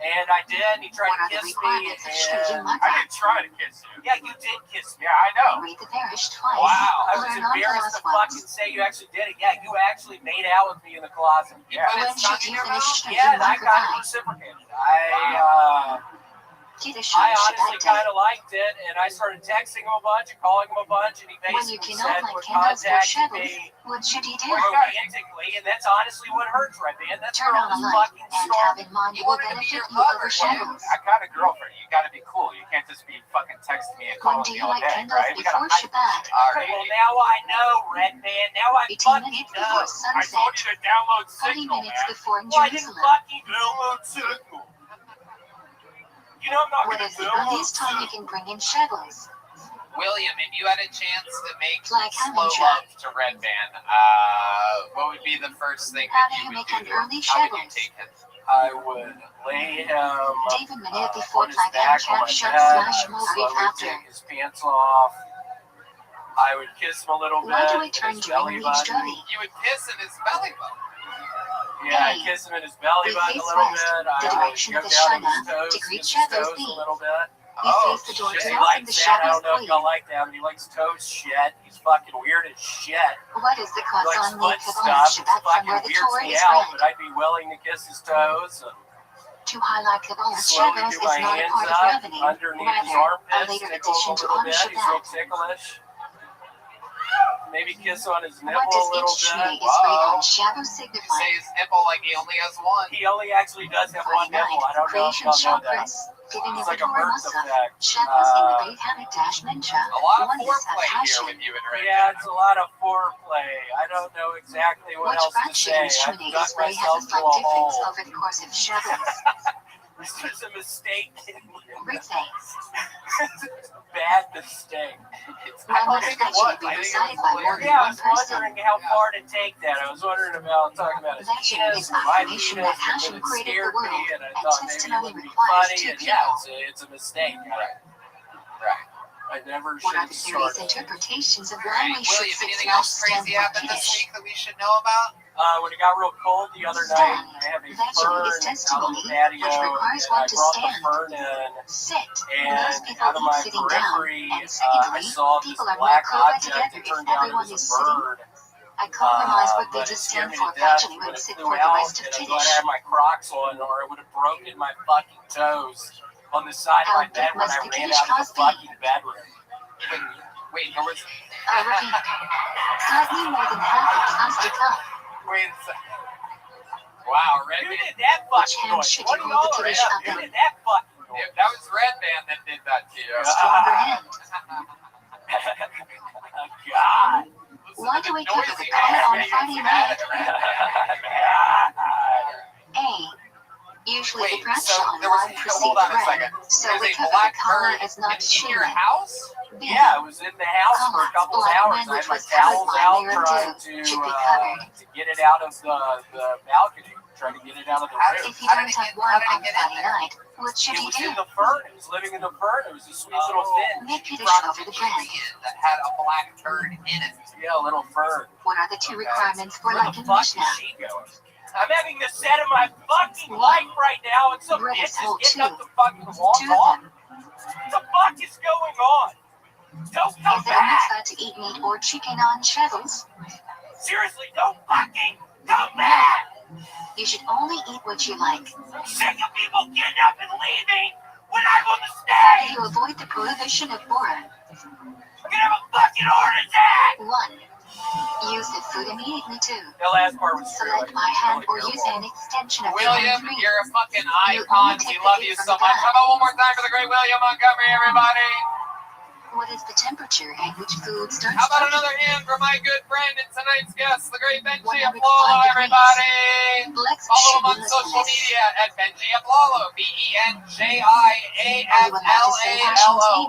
Speaker 5: And I did, and he tried
Speaker 2: What are
Speaker 5: to
Speaker 2: the
Speaker 5: kiss me.
Speaker 2: requirements of changing
Speaker 5: And
Speaker 2: my
Speaker 5: I didn't try to kiss you. Yeah, you did kiss me. Yeah, I know.
Speaker 2: Read the parish twice.
Speaker 5: Wow, I was
Speaker 2: Learn all the
Speaker 5: embarrassed
Speaker 2: last
Speaker 5: to fucking
Speaker 2: ones.
Speaker 5: say you actually did it. Yeah, you actually made out with me in the closet. Yeah,
Speaker 3: But
Speaker 2: When
Speaker 3: it's not
Speaker 2: should
Speaker 3: in
Speaker 2: you
Speaker 3: your
Speaker 2: finish
Speaker 3: mouth?
Speaker 2: changing
Speaker 5: yeah,
Speaker 2: my
Speaker 5: I kind of
Speaker 2: goodbye?
Speaker 5: reciprocated.
Speaker 2: Kiddush
Speaker 5: I
Speaker 2: on
Speaker 5: honestly
Speaker 2: Shabbat
Speaker 5: kind
Speaker 2: day.
Speaker 5: of liked it, and I started texting him a bunch and calling him a bunch, and he
Speaker 2: When you
Speaker 5: basically
Speaker 2: cannot
Speaker 5: said,
Speaker 2: light
Speaker 5: we're
Speaker 2: candles for
Speaker 5: contacting
Speaker 2: Shabbos,
Speaker 5: me
Speaker 2: what should you do?
Speaker 5: romantically, and that's honestly what hurts, right, man? That's
Speaker 2: Turn
Speaker 5: where
Speaker 2: on
Speaker 5: all
Speaker 2: a
Speaker 5: this
Speaker 2: light
Speaker 5: fucking
Speaker 2: and
Speaker 5: storm.
Speaker 2: have in mind
Speaker 3: You
Speaker 2: it will
Speaker 3: wanted to be
Speaker 2: benefit
Speaker 3: your
Speaker 2: you
Speaker 3: lover,
Speaker 2: over
Speaker 3: man.
Speaker 2: Shabbos.
Speaker 5: I got a girlfriend. You got to be cool. You can't just be fucking texting me and
Speaker 2: When
Speaker 5: calling
Speaker 2: do
Speaker 5: me
Speaker 2: you
Speaker 5: all
Speaker 2: light
Speaker 5: day,
Speaker 2: candles
Speaker 5: right? You
Speaker 2: before
Speaker 5: gotta
Speaker 2: Shabbat?
Speaker 3: Alright.
Speaker 5: Well, now I know, Red Man. Now I
Speaker 2: 18
Speaker 5: fucking
Speaker 2: minutes
Speaker 5: know.
Speaker 2: before
Speaker 5: I told
Speaker 2: sunset.
Speaker 5: you to download
Speaker 2: 40
Speaker 5: Signal,
Speaker 2: minutes
Speaker 5: man.
Speaker 2: before
Speaker 5: Well, I didn't
Speaker 2: Jerusalem.
Speaker 5: fucking download Signal. You know I'm not
Speaker 2: What
Speaker 5: gonna
Speaker 2: is the
Speaker 5: download
Speaker 2: earliest time you
Speaker 5: Signal.
Speaker 2: can bring in Shabbos?
Speaker 3: William, if you had a chance to make
Speaker 2: Like
Speaker 3: slow
Speaker 2: Hamisha.
Speaker 3: love to Red Man, what would be the first thing
Speaker 2: How
Speaker 3: that
Speaker 2: do
Speaker 3: you
Speaker 2: you
Speaker 3: would
Speaker 2: make
Speaker 3: do
Speaker 2: an
Speaker 3: to him?
Speaker 2: early
Speaker 3: How would you
Speaker 2: Shabbos?
Speaker 3: take him?
Speaker 5: I would lay him
Speaker 2: David Minute before
Speaker 5: on his
Speaker 2: Tag
Speaker 5: back on
Speaker 2: Hamshab
Speaker 5: my
Speaker 2: Shab
Speaker 5: bed. I
Speaker 2: slash
Speaker 5: would
Speaker 2: Moviv
Speaker 5: slowly
Speaker 2: after.
Speaker 5: take his pants off. I would kiss him a little bit.
Speaker 2: Why do I
Speaker 5: in
Speaker 2: turn
Speaker 5: his
Speaker 2: during
Speaker 5: belly
Speaker 2: Reach
Speaker 5: button.
Speaker 2: Jovi?
Speaker 3: You would piss in his belly button.
Speaker 5: Yeah, I'd
Speaker 2: Hey,
Speaker 5: kiss him in his belly
Speaker 2: we
Speaker 5: button a
Speaker 2: face
Speaker 5: little
Speaker 2: west,
Speaker 5: bit.
Speaker 2: the
Speaker 5: I would
Speaker 2: direction
Speaker 5: go
Speaker 2: of the
Speaker 5: down on his
Speaker 2: Shana,
Speaker 5: toes,
Speaker 2: to greet
Speaker 5: kiss his
Speaker 2: Shabbos
Speaker 5: toes
Speaker 2: be.
Speaker 5: a little bit.
Speaker 2: We
Speaker 3: Oh,
Speaker 2: face the door
Speaker 3: shit.
Speaker 2: to
Speaker 5: He
Speaker 2: open
Speaker 5: likes
Speaker 2: the
Speaker 5: that. I don't
Speaker 2: Shabbos
Speaker 5: know if
Speaker 2: please.
Speaker 5: y'all like that, but he likes toes shit. He's fucking weird as shit.
Speaker 2: What is the
Speaker 5: He likes
Speaker 2: Kazan
Speaker 5: foot
Speaker 2: length of
Speaker 5: stuff. It's
Speaker 2: Shabbat from
Speaker 5: fucking
Speaker 2: where the
Speaker 5: weirds
Speaker 2: Torah
Speaker 5: me
Speaker 2: is
Speaker 5: out,
Speaker 2: read?
Speaker 5: but I'd be willing to kiss his toes and
Speaker 2: To highlight Kabbalah
Speaker 5: slowly
Speaker 2: Shabbos
Speaker 5: do
Speaker 2: is
Speaker 5: my
Speaker 2: not a
Speaker 5: hands
Speaker 2: part of
Speaker 5: up
Speaker 2: ravening,
Speaker 5: underneath his
Speaker 2: rather a
Speaker 5: armpits,
Speaker 2: later
Speaker 5: tickle him
Speaker 2: addition
Speaker 5: a
Speaker 2: to
Speaker 5: little
Speaker 2: Honor
Speaker 5: bit. He's real
Speaker 2: Shabbat.
Speaker 5: ticklish. Maybe kiss on his nipple
Speaker 2: What does
Speaker 5: a little
Speaker 2: each Shmei
Speaker 5: bit.
Speaker 2: Israel
Speaker 3: Whoa.
Speaker 2: on Shabbos
Speaker 3: You
Speaker 2: signify?
Speaker 3: say his nipple like he only has one.
Speaker 5: He only actually does have one
Speaker 2: Friday
Speaker 5: nipple.
Speaker 2: night,
Speaker 5: I don't know if
Speaker 2: creation
Speaker 5: y'all know that.
Speaker 2: chakras, giving
Speaker 5: It's
Speaker 2: you
Speaker 5: like
Speaker 2: the
Speaker 5: a
Speaker 2: Torah
Speaker 5: birth
Speaker 2: Musaf,
Speaker 5: effect.
Speaker 2: Shabbos in the Beit Hamikdash Mincha,
Speaker 3: A lot of
Speaker 2: oneness of
Speaker 3: foreplay here
Speaker 2: passion.
Speaker 3: with you and Red
Speaker 5: Yeah,
Speaker 3: Man.
Speaker 5: it's a lot of foreplay. I don't know exactly what
Speaker 2: Which
Speaker 5: else to
Speaker 2: branch
Speaker 5: say.
Speaker 2: in
Speaker 5: I've
Speaker 2: Shmini
Speaker 5: dug
Speaker 2: Israel has
Speaker 5: myself
Speaker 2: a
Speaker 5: to
Speaker 2: slight
Speaker 5: a
Speaker 2: difference
Speaker 5: hole.
Speaker 2: over the course of Shabbos?
Speaker 5: This was a mistake.
Speaker 2: Ritze.
Speaker 5: Bad mistake.
Speaker 3: I don't
Speaker 2: One
Speaker 3: think
Speaker 2: that
Speaker 3: it was.
Speaker 2: should be
Speaker 3: I think it
Speaker 2: recited
Speaker 3: was
Speaker 2: by more
Speaker 3: hilarious.
Speaker 2: than
Speaker 5: Yeah, I
Speaker 2: one
Speaker 5: was
Speaker 2: person.
Speaker 5: wondering how far to take that. I was wondering about talking about his
Speaker 2: That should
Speaker 5: penis
Speaker 2: be
Speaker 5: or my
Speaker 2: affirmation
Speaker 5: penis,
Speaker 2: that Hashem
Speaker 5: and it
Speaker 2: created the
Speaker 5: scared
Speaker 2: world,
Speaker 5: me, and I
Speaker 2: and
Speaker 5: thought maybe it
Speaker 2: testimony
Speaker 5: would be
Speaker 2: requires
Speaker 5: funny,
Speaker 2: two
Speaker 5: and yeah,
Speaker 2: people.
Speaker 5: it's a mistake.
Speaker 3: Right.
Speaker 5: I never
Speaker 2: What
Speaker 5: should
Speaker 2: are
Speaker 5: have
Speaker 2: the various
Speaker 5: started.
Speaker 2: interpretations of
Speaker 3: All
Speaker 2: why
Speaker 3: right,
Speaker 2: we should
Speaker 3: William,
Speaker 2: sit
Speaker 3: anything
Speaker 2: slash
Speaker 3: else
Speaker 2: stand
Speaker 3: crazy
Speaker 2: for
Speaker 3: happened this
Speaker 2: Kiddush?
Speaker 3: week that we should know about?
Speaker 5: When it got real cold the other night,
Speaker 2: Stand.
Speaker 5: I have a
Speaker 2: That should be
Speaker 5: fern
Speaker 2: his
Speaker 5: out on
Speaker 2: testimony,
Speaker 5: the patio,
Speaker 2: which requires
Speaker 5: and
Speaker 2: one
Speaker 5: I
Speaker 2: to
Speaker 5: brought the
Speaker 2: stand.
Speaker 5: fern in,
Speaker 2: Sit.
Speaker 5: and
Speaker 2: Most people
Speaker 5: out of
Speaker 2: eat
Speaker 5: my
Speaker 2: sitting down,
Speaker 5: periphery,
Speaker 2: and
Speaker 5: I
Speaker 2: secondly,
Speaker 5: saw this
Speaker 2: people are more
Speaker 5: black
Speaker 2: clover
Speaker 5: object
Speaker 2: together
Speaker 5: that
Speaker 2: if
Speaker 5: turned out it
Speaker 2: everyone
Speaker 5: was
Speaker 2: is
Speaker 5: a
Speaker 2: sitting.
Speaker 5: bird.
Speaker 2: I compromise what they
Speaker 5: But it
Speaker 2: just
Speaker 5: scared
Speaker 2: stand
Speaker 5: me
Speaker 2: for
Speaker 5: to death
Speaker 2: eventually
Speaker 5: when
Speaker 2: would
Speaker 5: it
Speaker 2: sit
Speaker 5: flew
Speaker 2: for the
Speaker 5: out,
Speaker 2: rest of
Speaker 5: and I thought I
Speaker 2: Kiddush.
Speaker 5: had my Crocs on, or it would have broken my fucking toes on the side of my
Speaker 2: How
Speaker 5: bed
Speaker 2: big
Speaker 5: when
Speaker 2: must
Speaker 5: I
Speaker 2: the
Speaker 5: ran
Speaker 2: Kiddush
Speaker 5: out of the
Speaker 2: cause be?
Speaker 5: fucking bedroom.
Speaker 3: Wait, there was.
Speaker 2: Repeat. Slightly more than half a plastic cup.
Speaker 3: Wait a second. Wow, Red
Speaker 5: Who
Speaker 3: Man.
Speaker 5: did that
Speaker 2: Which
Speaker 5: fucking
Speaker 2: hand
Speaker 5: noise?
Speaker 2: should
Speaker 5: What
Speaker 2: you
Speaker 5: are
Speaker 2: hold
Speaker 5: y'all
Speaker 2: the
Speaker 5: right
Speaker 2: Kiddush
Speaker 5: up?
Speaker 2: up
Speaker 5: Who
Speaker 2: in?
Speaker 5: did that fucking
Speaker 3: Yeah,
Speaker 5: noise?
Speaker 3: that was Red Man that did that to you.
Speaker 2: Stronger hand.
Speaker 5: God.
Speaker 2: Why do we cover the
Speaker 3: Noisy
Speaker 2: color
Speaker 3: ass
Speaker 2: on
Speaker 3: man.
Speaker 2: Friday night? A. Usually
Speaker 3: Wait,
Speaker 2: the branch
Speaker 3: so
Speaker 2: on
Speaker 3: there was.
Speaker 2: one precede
Speaker 3: Hold on a
Speaker 2: bread,
Speaker 3: second.
Speaker 2: so
Speaker 3: There's
Speaker 2: we
Speaker 3: a
Speaker 2: cover the
Speaker 3: black
Speaker 2: color
Speaker 3: bird
Speaker 2: as not
Speaker 3: in your
Speaker 2: shimmer.
Speaker 3: house?
Speaker 2: B.
Speaker 5: Yeah, I was in the house for a couple of
Speaker 2: Black
Speaker 5: hours.
Speaker 2: man
Speaker 5: I
Speaker 2: which
Speaker 5: had my
Speaker 2: was covered
Speaker 5: towels
Speaker 2: by a
Speaker 5: out
Speaker 2: layer of
Speaker 5: trying
Speaker 2: dew should be covered.
Speaker 5: to get it out of the balcony, trying to get it out of the room.
Speaker 2: If you
Speaker 3: How did
Speaker 2: don't
Speaker 3: it
Speaker 2: have
Speaker 3: get-
Speaker 2: wine
Speaker 3: how did it
Speaker 2: on
Speaker 3: get in
Speaker 2: Friday
Speaker 3: there?
Speaker 2: night, what should
Speaker 5: It
Speaker 2: you
Speaker 5: was
Speaker 2: do?
Speaker 5: in the fern. It was living in the fern. It was a sweet little finch.
Speaker 2: Make Kiddush
Speaker 3: Brought
Speaker 2: over
Speaker 3: a
Speaker 2: the bread.
Speaker 3: tree that had a black bird in it.
Speaker 5: Yeah, a little fern.
Speaker 2: What are the two requirements for
Speaker 5: Where
Speaker 2: like
Speaker 5: the
Speaker 2: a
Speaker 5: fuck
Speaker 2: Mishnah?
Speaker 5: is she going? I'm having the set of my fucking life right now, and some
Speaker 2: Bread
Speaker 5: bitch
Speaker 2: is
Speaker 5: is
Speaker 2: whole
Speaker 5: getting
Speaker 2: too.
Speaker 5: up to fucking walk
Speaker 2: Two of
Speaker 5: off.
Speaker 2: them.
Speaker 5: What the fuck is going on? Don't come
Speaker 2: Is there a
Speaker 5: back!
Speaker 2: mitzvah to eat meat or chicken on Shabbos?
Speaker 5: Seriously, don't fucking come back!
Speaker 2: You should only eat what you like.
Speaker 5: I'm sick of people getting up and leaving when I want to
Speaker 2: How
Speaker 5: stay!
Speaker 2: do you avoid the prohibition of Bora?
Speaker 5: I'm gonna have a fucking heart attack!
Speaker 2: 1. Use the food immediately. 2.
Speaker 5: The last part was true.
Speaker 2: Select by hand or use an extension of the
Speaker 3: William,
Speaker 2: hand. 3.
Speaker 3: you're a fucking
Speaker 2: You
Speaker 3: icon.
Speaker 2: only
Speaker 3: We
Speaker 2: take
Speaker 3: love
Speaker 2: the
Speaker 3: you
Speaker 2: hit from
Speaker 3: so
Speaker 2: the
Speaker 3: much.
Speaker 2: guy.
Speaker 3: How about one more time for the great William Montgomery, everybody?
Speaker 2: What is the temperature at which food starts
Speaker 3: How about
Speaker 2: cooking?
Speaker 3: another hand for my good friend and tonight's guest, the great Benji
Speaker 2: 105
Speaker 3: Aplolo,
Speaker 2: degrees.
Speaker 3: everybody?
Speaker 2: Flex
Speaker 3: Follow him on
Speaker 2: should be
Speaker 3: social
Speaker 2: listeners.
Speaker 3: media at Benji Aplolo, BenjiAflalo,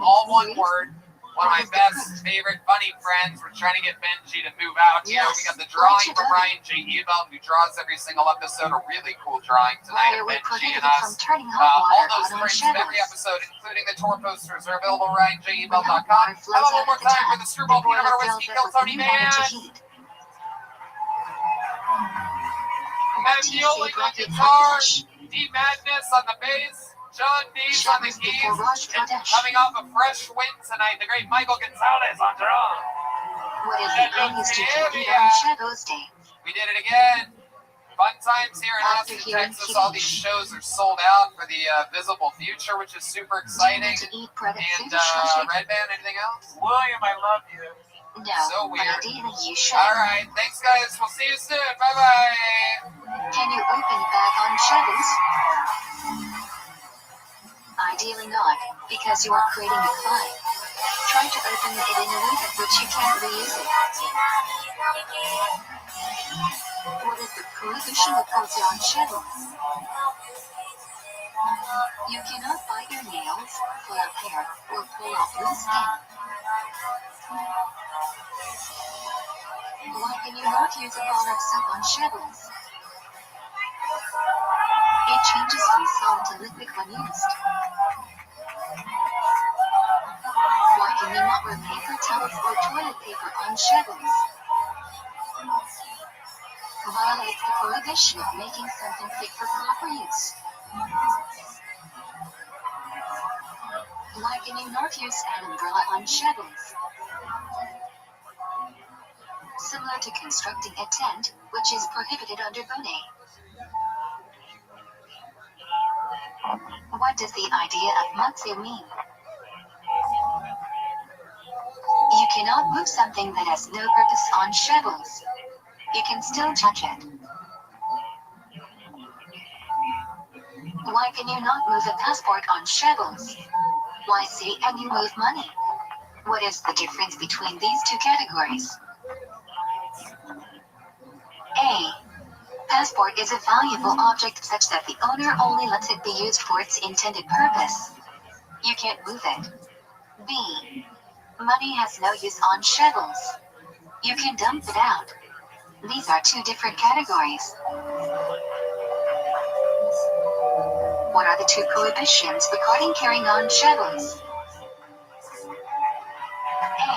Speaker 3: all one word. one of my best, favorite, funny friends. We're trying to get Benji to move out here. We got the drawing from Ryan J. Ebel, who draws every single episode. A really cool drawing tonight of Benji and us. All those prints of every episode, including the tour posters, are available at RyanJEbel.com. How about one more time for the Screwball Peanut Butter Whiskey Kill Tony Band? Matt Muehlink on guitar, D Madness on the bass, John Dees on the keys, and coming off a fresh win tonight, the great Michael Gonzalez on drums.
Speaker 2: What is the earliest you can beat on Shadows Day?
Speaker 3: We did it again. Fun times here in Austin, Texas. All these shows are sold out for the Visible Future, which is super exciting. And Red Band, anything else?
Speaker 7: William, I love you.
Speaker 2: No,
Speaker 3: So weird.
Speaker 2: but ideally you should.
Speaker 3: Alright, thanks guys. We'll see you soon. Bye-bye.
Speaker 2: Can you open it back on Shadows? Ideally not, because you are creating a file. Try to open it in a way at which you can't reuse it. What is the prohibition of culture on Shadows? You cannot bite your nails, pull out hair, or pull off loose skin. Why can you not use a bar of soap on Shadows? It changes from solid to liquid when used. Why can you not wear paper towels or toilet paper on Shadows? Violates the prohibition of making something fit for proper use. Why can you not use an umbrella on Shadows? Similar to constructing a tent, which is prohibited under Bonet. What does the idea of mukse mean? You cannot move something that has no purpose on Shadows. You can still touch it. Why can you not move a passport on Shadows? Why say and you move money? What is the difference between these two categories? A. Passport is a valuable object such that the owner only lets it be used for its intended purpose. You can't move it. B. Money has no use on Shadows. You can dump it out. These are two different categories. What are the two prohibitions regarding carrying on Shadows? A.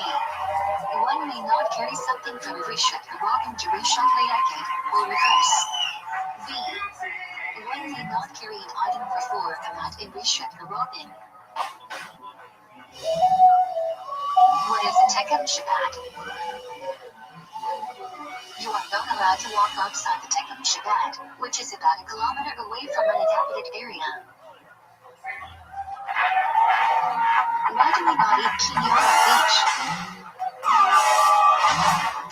Speaker 2: One may not carry something from Rishat Robin to Rishat Layaket, or reverse. B. One may not carry an item before a mat in Rishat Robin. What is a Tekam Shabbat? You are not allowed to walk outside the Tekam Shabbat, which is about 1 kilometer away from an inhabited area. Why do we not eat quinoa on the beach?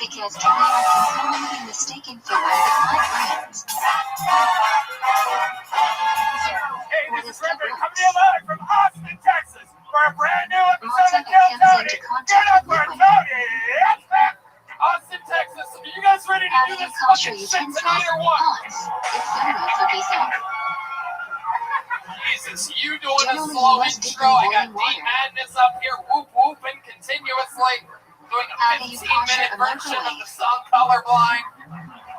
Speaker 2: Because quinoa can commonly be mistaken for one of the 5 grains.
Speaker 5: Hey, this is Rembrandt coming to you live from Austin, Texas, for a brand new episode of Kill Tony. Get up for Tony! Austin, Texas. Are you guys ready to do this fucking shit tonight or what?
Speaker 2: It's no need for visa.
Speaker 3: Jesus, you doing a slow intro. I got D Madness up here whoop whooping continuously, doing a 15-minute version of the song Colorblind.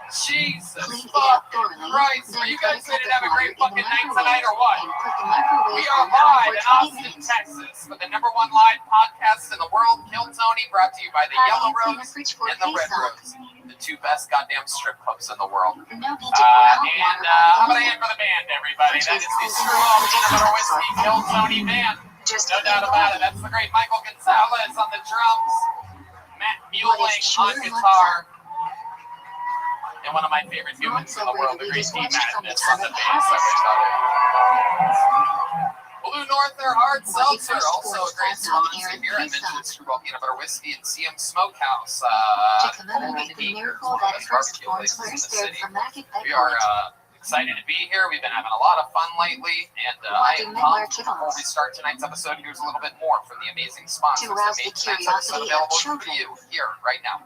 Speaker 3: Jesus fucking Christ. Are you guys ready to have a great fucking night tonight or what? We are live in Austin, Texas for the #1 live podcast in the world, Kill Tony, brought to you by the Yellow Rose and the Red Rose, the 2 best goddamn strip clubs in the world. And how about a hand for the band, everybody? That is the Screwball Peanut Butter Whiskey Kill Tony band. No doubt about it. That's the great Michael Gonzalez on the drums, Matt Muehlink on guitar, and one of my favorite humans in the world, the great D Madness on the bass, everybody. Blue Norther Hard Seltzer, also a great sponsor here. I mentioned Screwball Peanut Butter Whiskey and CM Smokehouse.
Speaker 2: To commemorate the miracle that first born first dared from Mackie
Speaker 3: We are excited to be here. We've been having a lot of fun lately, and I am pumped. Before we start tonight's episode, here's a little bit more from the amazing sponsors that made tonight's episode available for you here right now.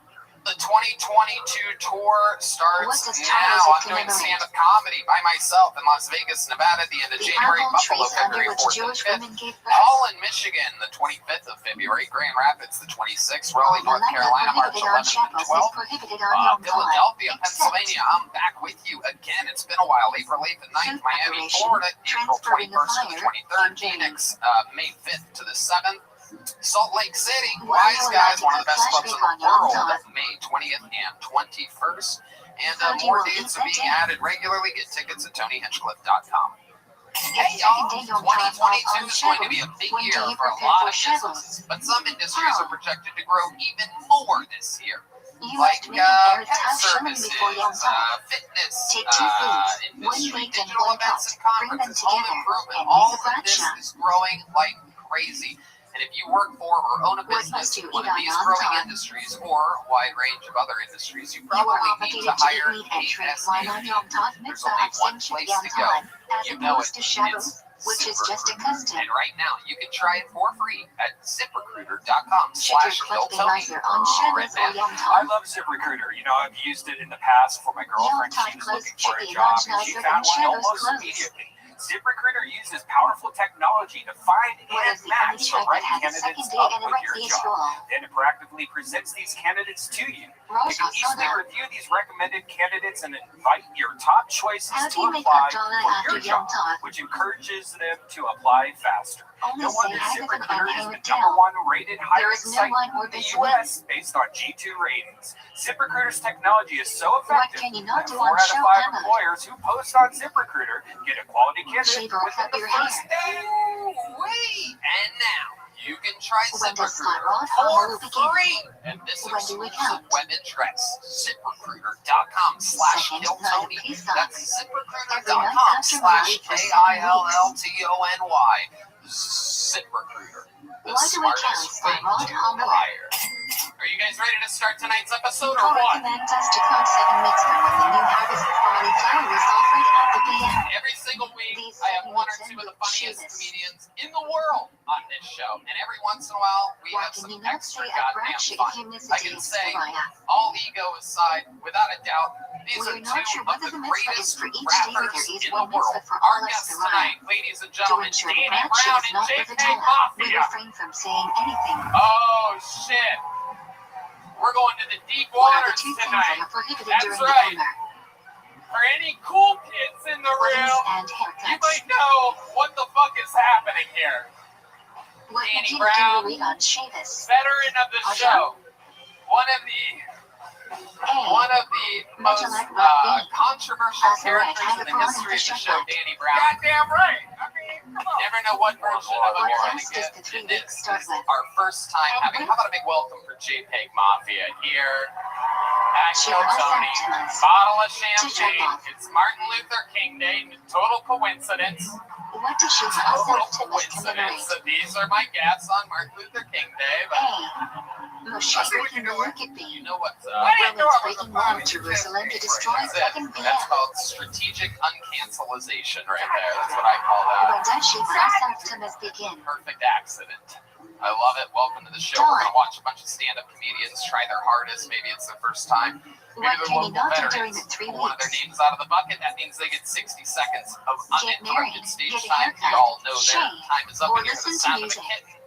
Speaker 3: The 2022 tour starts
Speaker 2: What does
Speaker 3: now.
Speaker 2: Charles
Speaker 3: I'm doing
Speaker 2: commemorate?
Speaker 3: stand-up comedy by myself in Las Vegas, Nevada, at the end of
Speaker 2: The
Speaker 3: January,
Speaker 2: apple
Speaker 3: Buffalo,
Speaker 2: trees under
Speaker 3: February
Speaker 2: which
Speaker 3: 4th and
Speaker 2: Jewish
Speaker 3: 5th,
Speaker 2: women gave birth.
Speaker 3: Holland, Michigan, the 25th of February, Grand Rapids, the 26th, Raleigh, North Carolina, March 11th and 12th,
Speaker 2: prohibited on Yom Tov,
Speaker 3: Philadelphia,
Speaker 2: except
Speaker 3: Pennsylvania. I'm back with you again. It's been a while. April 8th and 9th,
Speaker 2: Food
Speaker 3: Miami,
Speaker 2: preparation,
Speaker 3: Florida, April
Speaker 2: transferring a
Speaker 3: 21st to the
Speaker 2: fire,
Speaker 3: 23rd,
Speaker 2: campaign.
Speaker 3: Phoenix, May 5th to the 7th. Salt Lake City,
Speaker 2: Why
Speaker 3: Wise
Speaker 2: you
Speaker 3: Guys,
Speaker 2: allowed
Speaker 3: one of the
Speaker 2: to
Speaker 3: best
Speaker 2: flash
Speaker 3: clubs in
Speaker 2: big
Speaker 3: the
Speaker 2: on Yom
Speaker 3: world,
Speaker 2: Tov?
Speaker 3: May 20th and 21st. And
Speaker 2: Thought you
Speaker 3: more
Speaker 2: will
Speaker 3: dates
Speaker 2: eat
Speaker 3: are
Speaker 2: that
Speaker 3: being
Speaker 2: day.
Speaker 3: added regularly. Get tickets at TonyHinchcliffe.com.
Speaker 2: It's
Speaker 3: Hey
Speaker 2: the
Speaker 3: y'all,
Speaker 2: second day Yom Tov falls
Speaker 3: 2022
Speaker 2: on
Speaker 3: is going to be a
Speaker 2: Shavuot.
Speaker 3: big
Speaker 2: When do
Speaker 3: year
Speaker 2: you
Speaker 3: for a
Speaker 2: prepare
Speaker 3: lot
Speaker 2: for
Speaker 3: of
Speaker 2: Shavuot?
Speaker 3: businesses, but some industries
Speaker 2: How?
Speaker 3: are projected to grow even more this year.
Speaker 2: You
Speaker 3: Like
Speaker 2: must make an
Speaker 3: pet
Speaker 2: Erev Tav Shalom
Speaker 3: services,
Speaker 2: before Yom Tov.
Speaker 3: fitness,
Speaker 2: Take 2 foods, 1
Speaker 3: industry,
Speaker 2: baked and
Speaker 3: digital
Speaker 2: 1
Speaker 3: events
Speaker 2: cooked.
Speaker 3: and
Speaker 2: Bring them
Speaker 3: conferences, home
Speaker 2: together
Speaker 3: improvement,
Speaker 2: and
Speaker 3: all
Speaker 2: make a
Speaker 3: of this
Speaker 2: bracha.
Speaker 3: is growing like crazy. And if you work for or own a
Speaker 2: What
Speaker 3: business
Speaker 2: must you
Speaker 3: in one
Speaker 2: eat
Speaker 3: of
Speaker 2: on
Speaker 3: these
Speaker 2: Yom
Speaker 3: growing
Speaker 2: Tov?
Speaker 3: industries or a wide range of other industries, you
Speaker 2: You are
Speaker 3: probably need to
Speaker 2: obligated to
Speaker 3: hire
Speaker 2: eat meat and drink
Speaker 3: ASAP.
Speaker 2: wine on Yom Tov,
Speaker 3: There's
Speaker 2: mitzvah
Speaker 3: only
Speaker 2: of
Speaker 3: one
Speaker 2: Simchat
Speaker 3: place
Speaker 2: Yom
Speaker 3: to go.
Speaker 2: Tov, as
Speaker 3: You know
Speaker 2: opposed
Speaker 3: it.
Speaker 2: to Shavuot,
Speaker 3: It's
Speaker 2: which is just a custom.
Speaker 3: And right now, you can try it for free at ZipRecruiter.com
Speaker 2: Should your
Speaker 3: /BillTony.
Speaker 2: clothes be nicer on Shavuot or Yom
Speaker 5: I
Speaker 2: Tov?
Speaker 5: love ZipRecruiter. You know, I've used it in the past for my girlfriend.
Speaker 2: Yom Tov
Speaker 5: She was
Speaker 2: clothes
Speaker 5: looking
Speaker 2: should
Speaker 5: for a
Speaker 2: be
Speaker 5: job
Speaker 2: much
Speaker 5: and she
Speaker 2: nicer
Speaker 5: found
Speaker 2: than
Speaker 5: one
Speaker 2: Shavuot's
Speaker 5: almost
Speaker 2: clothes.
Speaker 5: immediately. ZipRecruiter uses powerful technology to find
Speaker 2: What
Speaker 5: and
Speaker 2: is the only
Speaker 5: match the
Speaker 2: tribe
Speaker 5: right
Speaker 2: that has a
Speaker 5: candidates
Speaker 2: second day
Speaker 5: up
Speaker 2: and a
Speaker 5: with your
Speaker 2: Rexy
Speaker 5: job.
Speaker 2: school?
Speaker 5: Then it practically presents these candidates to you. You
Speaker 2: Rosh
Speaker 5: can easily
Speaker 2: Hashanah.
Speaker 5: review these recommended candidates and invite your top choices
Speaker 2: How do
Speaker 5: to
Speaker 2: you make
Speaker 5: apply
Speaker 2: Havdalah
Speaker 5: for
Speaker 2: after
Speaker 5: your
Speaker 2: Yom
Speaker 5: job,
Speaker 2: Tov?
Speaker 5: which encourages them to apply faster.
Speaker 2: Only
Speaker 5: No
Speaker 2: say
Speaker 5: wonder
Speaker 2: Haggadah
Speaker 5: ZipRecruiter is
Speaker 2: and
Speaker 5: the
Speaker 2: Hamid
Speaker 5: #1 rated
Speaker 2: There
Speaker 5: hiring
Speaker 2: is no
Speaker 5: site
Speaker 2: one or
Speaker 5: in the
Speaker 2: Benjamin.
Speaker 5: U.S. based on G2 ratings. ZipRecruiter's technology is so
Speaker 2: What
Speaker 5: effective
Speaker 2: can you not
Speaker 5: that
Speaker 2: do
Speaker 5: 4
Speaker 2: on
Speaker 5: out of
Speaker 2: Show
Speaker 5: 5
Speaker 2: Hamid?
Speaker 5: employers who post on ZipRecruiter get a quality candidate
Speaker 2: Shave or
Speaker 5: within
Speaker 2: cut
Speaker 5: the
Speaker 2: your
Speaker 5: first
Speaker 2: hair.
Speaker 5: day.
Speaker 3: Wait, and now you can try
Speaker 2: When does
Speaker 3: ZipRecruiter
Speaker 2: Scott
Speaker 3: for
Speaker 2: Rothschild begin?
Speaker 3: free. And this
Speaker 2: When do we
Speaker 3: exclusive
Speaker 2: count?
Speaker 3: web address, ZipRecruiter.com
Speaker 2: Second night of
Speaker 3: /KillTony.
Speaker 2: Pesach.
Speaker 3: That's
Speaker 2: Every night
Speaker 3: ZipRecruiter.com
Speaker 2: after March for 7 weeks.
Speaker 3: /KILLTONY. ZipRecruiter. The
Speaker 2: Why do we count
Speaker 3: smartest way
Speaker 2: Scott
Speaker 3: to
Speaker 2: Rothschild?
Speaker 3: hire. Are you guys ready to start tonight's episode or
Speaker 2: God
Speaker 3: what?
Speaker 2: commands us to count 7 weeks from when the new harvest of barley flour is offered at the PM.
Speaker 3: Every single week,
Speaker 2: These
Speaker 3: I have
Speaker 2: 7
Speaker 3: one or
Speaker 2: weeks
Speaker 3: two of the
Speaker 2: end with
Speaker 3: funniest
Speaker 2: Shabbos.
Speaker 3: comedians in the world on this show. And every once in a while, we
Speaker 2: Why
Speaker 3: have
Speaker 2: can
Speaker 3: some
Speaker 2: you not
Speaker 3: extra
Speaker 2: say a
Speaker 3: goddamn
Speaker 2: bracha if
Speaker 3: fun.
Speaker 2: you miss
Speaker 3: I
Speaker 2: a day
Speaker 3: can
Speaker 2: of
Speaker 3: say,
Speaker 2: Tzavaya?
Speaker 3: all ego aside, without a doubt, these
Speaker 2: We
Speaker 3: are
Speaker 2: are not
Speaker 3: two
Speaker 2: sure
Speaker 3: of
Speaker 2: whether
Speaker 3: the
Speaker 2: the mitzvah is
Speaker 3: greatest
Speaker 2: for each day or
Speaker 3: rappers
Speaker 2: there is
Speaker 3: in the
Speaker 2: one
Speaker 3: world.
Speaker 2: mitzvah for
Speaker 3: Our
Speaker 2: all of
Speaker 3: guests
Speaker 2: Tzavaya.
Speaker 3: tonight, ladies and
Speaker 2: To
Speaker 3: gentlemen,
Speaker 2: ensure the
Speaker 3: Danny
Speaker 2: bracha
Speaker 3: Brown
Speaker 2: is
Speaker 3: and
Speaker 2: not
Speaker 3: JK
Speaker 2: Levatala, we
Speaker 3: Mafia.
Speaker 2: refrain from saying anything.
Speaker 3: Oh, shit. We're going to the deep
Speaker 2: What are the
Speaker 3: waters
Speaker 2: 2 things that
Speaker 3: tonight.
Speaker 2: are prohibited
Speaker 3: That's
Speaker 2: during
Speaker 3: right.
Speaker 2: the Omer?
Speaker 3: For any cool kids in the
Speaker 2: Weddings
Speaker 3: room,
Speaker 2: and
Speaker 3: you
Speaker 2: haircuts.
Speaker 3: might know what the fuck is happening here.
Speaker 2: What
Speaker 3: Danny
Speaker 2: Medina
Speaker 3: Brown,
Speaker 2: do we read on Shabbos?
Speaker 3: veteran of the show, one of the
Speaker 2: A.
Speaker 3: most controversial characters in the history of the show, Danny Brown. Goddamn right. I mean, come on. Never know what version of him
Speaker 2: What
Speaker 3: you're
Speaker 2: else
Speaker 3: gonna
Speaker 2: does
Speaker 3: get.
Speaker 2: the 3
Speaker 3: And this
Speaker 2: weeks start
Speaker 3: is
Speaker 2: with?
Speaker 3: our first time having. How about a big welcome for JPEG Mafia here at
Speaker 2: She
Speaker 3: Kill
Speaker 2: was
Speaker 3: Tony.
Speaker 2: Optimus.
Speaker 3: Bottle of
Speaker 2: To shut
Speaker 3: champagne.
Speaker 2: off.
Speaker 3: It's Martin Luther King Day. Total coincidence.
Speaker 2: What does she
Speaker 3: Total
Speaker 2: also Optimus
Speaker 3: coincidence.
Speaker 2: commemorate?
Speaker 3: So these are my guests on Martin Luther King Day. But
Speaker 2: A. Moshe breaking the wicked
Speaker 3: you
Speaker 2: beam.
Speaker 3: know what's up.
Speaker 2: Romans breaking law of Jerusalem to destroy
Speaker 3: That's it.
Speaker 2: 2nd PM.
Speaker 3: That's called strategic uncancelization right there. That's what I call that.
Speaker 2: When does she cross Optimus begin?
Speaker 3: Perfect accident. I love it. Welcome to the show. We're going to watch a bunch of stand-up comedians try their hardest. Maybe it's their first time. Maybe
Speaker 2: What
Speaker 3: they're
Speaker 2: can you
Speaker 3: local
Speaker 2: not do during
Speaker 3: veterans.
Speaker 2: the 3
Speaker 3: Pull one of their
Speaker 2: weeks?
Speaker 3: names out of the bucket. That means they get 60 seconds of
Speaker 2: Get married,
Speaker 3: uninterrupted stage
Speaker 2: get a
Speaker 3: time.
Speaker 2: haircut,
Speaker 3: You all know their
Speaker 2: shave,
Speaker 3: time is up
Speaker 2: or
Speaker 3: and you're
Speaker 2: listen
Speaker 3: the
Speaker 2: to
Speaker 3: sound of a
Speaker 2: music.
Speaker 3: kitten.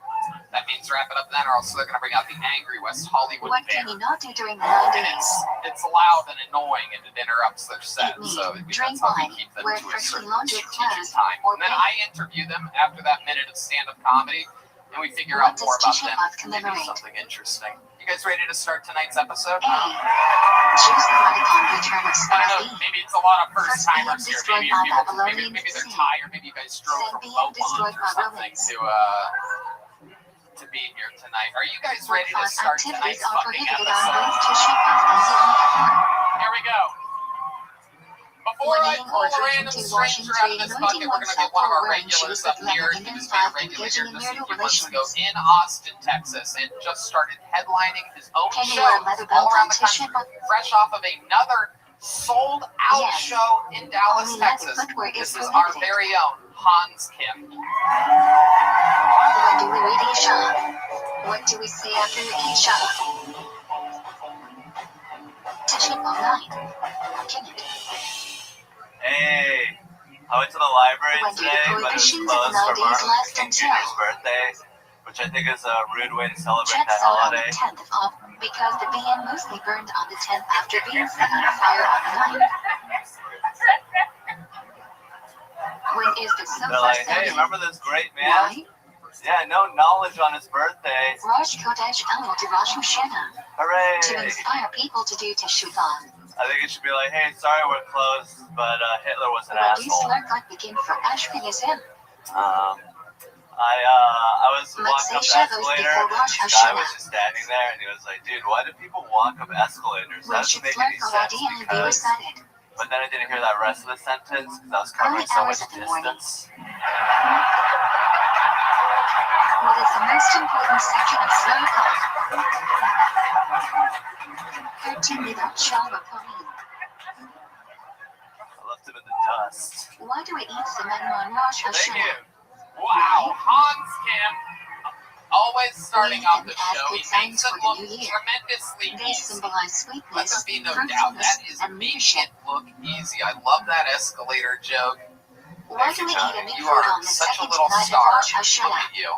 Speaker 3: That means wrap it up then, or else they're going to bring out the angry West Hollywood
Speaker 2: What
Speaker 3: bear.
Speaker 2: can you not do during the 9
Speaker 3: And
Speaker 2: days?
Speaker 3: it's loud and annoying, and it interrupts their set.
Speaker 2: Eat meat,
Speaker 3: So
Speaker 2: drink
Speaker 3: that's how we
Speaker 2: wine,
Speaker 3: keep them
Speaker 2: wear
Speaker 3: to a
Speaker 2: freshly
Speaker 3: certain
Speaker 2: laundered
Speaker 3: strategic
Speaker 2: clothes,
Speaker 3: time.
Speaker 2: or
Speaker 3: And then
Speaker 2: bake.
Speaker 3: I interview them after that minute of stand-up comedy, and we figure
Speaker 2: What
Speaker 3: out more
Speaker 2: does
Speaker 3: about
Speaker 2: Tisha
Speaker 3: them.
Speaker 2: B'Av
Speaker 3: Maybe
Speaker 2: commemorate?
Speaker 3: something interesting. You guys ready to start tonight's episode?
Speaker 2: A. Jews prodigal return
Speaker 3: I
Speaker 2: of
Speaker 3: don't
Speaker 2: Star
Speaker 3: know.
Speaker 2: B.
Speaker 3: Maybe it's a lot of
Speaker 2: First
Speaker 3: first-timers
Speaker 2: being
Speaker 3: here.
Speaker 2: destroyed
Speaker 3: Maybe
Speaker 2: by
Speaker 3: people,
Speaker 2: Babylonian
Speaker 3: maybe they're
Speaker 2: sea.
Speaker 3: tired. Maybe you guys drove
Speaker 2: Then
Speaker 3: from
Speaker 2: being
Speaker 3: Beaumont
Speaker 2: destroyed
Speaker 3: or
Speaker 2: by
Speaker 3: something
Speaker 2: Romans.
Speaker 3: to be here tonight. Are you guys
Speaker 2: What
Speaker 3: ready to
Speaker 2: 5
Speaker 3: start
Speaker 2: activities
Speaker 3: tonight's
Speaker 2: are
Speaker 3: fucking
Speaker 2: prohibited on
Speaker 3: episode?
Speaker 2: both Tisha B'Av and Yom Kippur?
Speaker 3: Here we go. Before
Speaker 2: When
Speaker 3: I
Speaker 2: eating
Speaker 3: pull
Speaker 2: or
Speaker 3: a
Speaker 2: drinking
Speaker 3: random
Speaker 2: tea, washing,
Speaker 3: stranger out of
Speaker 2: trading,
Speaker 3: this bucket,
Speaker 2: anointing
Speaker 3: we're going to
Speaker 2: oneself,
Speaker 3: get one of
Speaker 2: or
Speaker 3: our
Speaker 2: wearing
Speaker 3: regulars
Speaker 2: shoes
Speaker 3: up
Speaker 2: with
Speaker 3: here.
Speaker 2: leather,
Speaker 3: He
Speaker 2: and then
Speaker 3: was made a
Speaker 2: 5
Speaker 3: regular here
Speaker 2: engaging in
Speaker 3: just a
Speaker 2: marital
Speaker 3: few months ago
Speaker 2: relations.
Speaker 3: in Austin, Texas, and just started headlining his own
Speaker 2: Can you
Speaker 3: show
Speaker 2: wear a leather
Speaker 3: all
Speaker 2: belt
Speaker 3: around
Speaker 2: on
Speaker 3: the
Speaker 2: Tisha
Speaker 3: country,
Speaker 2: B'Av?
Speaker 3: fresh off of another sold-out
Speaker 2: Yes.
Speaker 3: show in Dallas,
Speaker 2: Only leather
Speaker 3: Texas.
Speaker 2: footwear is
Speaker 3: This is our
Speaker 2: prohibited.
Speaker 3: very own Hans Kim.
Speaker 2: When do we read Isha? What do we say after Isha? Ship online. Kinect.
Speaker 6: Hey, I went to the library
Speaker 2: When do the
Speaker 6: today, but it was
Speaker 2: prohibitions of
Speaker 6: closed
Speaker 2: the
Speaker 6: for
Speaker 2: 90s
Speaker 6: Martin
Speaker 2: last
Speaker 6: Luther King
Speaker 2: until?
Speaker 6: Jr.'s birthday, which I think is a rude way to celebrate
Speaker 2: Jets
Speaker 6: that
Speaker 2: out on the
Speaker 6: holiday.
Speaker 2: 10th of because the BN mostly burned on the 10th after being set on fire on the 9th. When is the
Speaker 6: They're
Speaker 2: sofa
Speaker 6: like, hey,
Speaker 2: Sunday?
Speaker 6: remember this great man?
Speaker 2: Why?
Speaker 6: Yeah, no knowledge on his birthday.
Speaker 2: Rosh Chodesh Elul to Rosh Hashanah. To
Speaker 6: Hooray!
Speaker 2: inspire people to do teshuvah.
Speaker 6: I think it should be like, hey, sorry we're closed, but Hitler was an
Speaker 2: When do
Speaker 6: asshole.
Speaker 2: Slurkot begin for Ashkenazim?
Speaker 6: I was walking up the
Speaker 2: Shabbos
Speaker 6: escalator,
Speaker 2: before
Speaker 6: and
Speaker 2: Rosh
Speaker 6: this guy was
Speaker 2: Hashanah.
Speaker 6: just standing there, and he was like, dude, why do people walk up escalators?
Speaker 2: When
Speaker 6: That
Speaker 2: should
Speaker 6: doesn't make any
Speaker 2: Slurkot
Speaker 6: sense,
Speaker 2: ideally be
Speaker 6: because...
Speaker 2: recited?
Speaker 6: But then I didn't hear that rest of the sentence, because I was covering so much
Speaker 2: Early hours of the morning.
Speaker 6: distance.
Speaker 2: What is the most important section of Slurkot? 13 without Shalva Pauline.
Speaker 6: I left him in the dust.
Speaker 2: Why do we eat salmon on Rosh
Speaker 3: Thank
Speaker 2: Hashanah?
Speaker 3: you. Wow, Hans Kim, always starting off the show. He makes it look tremendously
Speaker 2: They
Speaker 3: easy.
Speaker 2: symbolize
Speaker 3: Let
Speaker 2: sweetness,
Speaker 3: there be no doubt,
Speaker 2: fruitfulness,
Speaker 3: that is
Speaker 2: and
Speaker 3: making
Speaker 2: leadership.
Speaker 3: it look easy. I love that escalator joke.
Speaker 2: Why do we eat a meat
Speaker 3: You
Speaker 2: food
Speaker 3: are
Speaker 2: on the
Speaker 3: such a
Speaker 2: second
Speaker 3: little
Speaker 2: night of
Speaker 3: star.
Speaker 2: Rosh
Speaker 3: Look
Speaker 2: Hashanah?
Speaker 3: at you.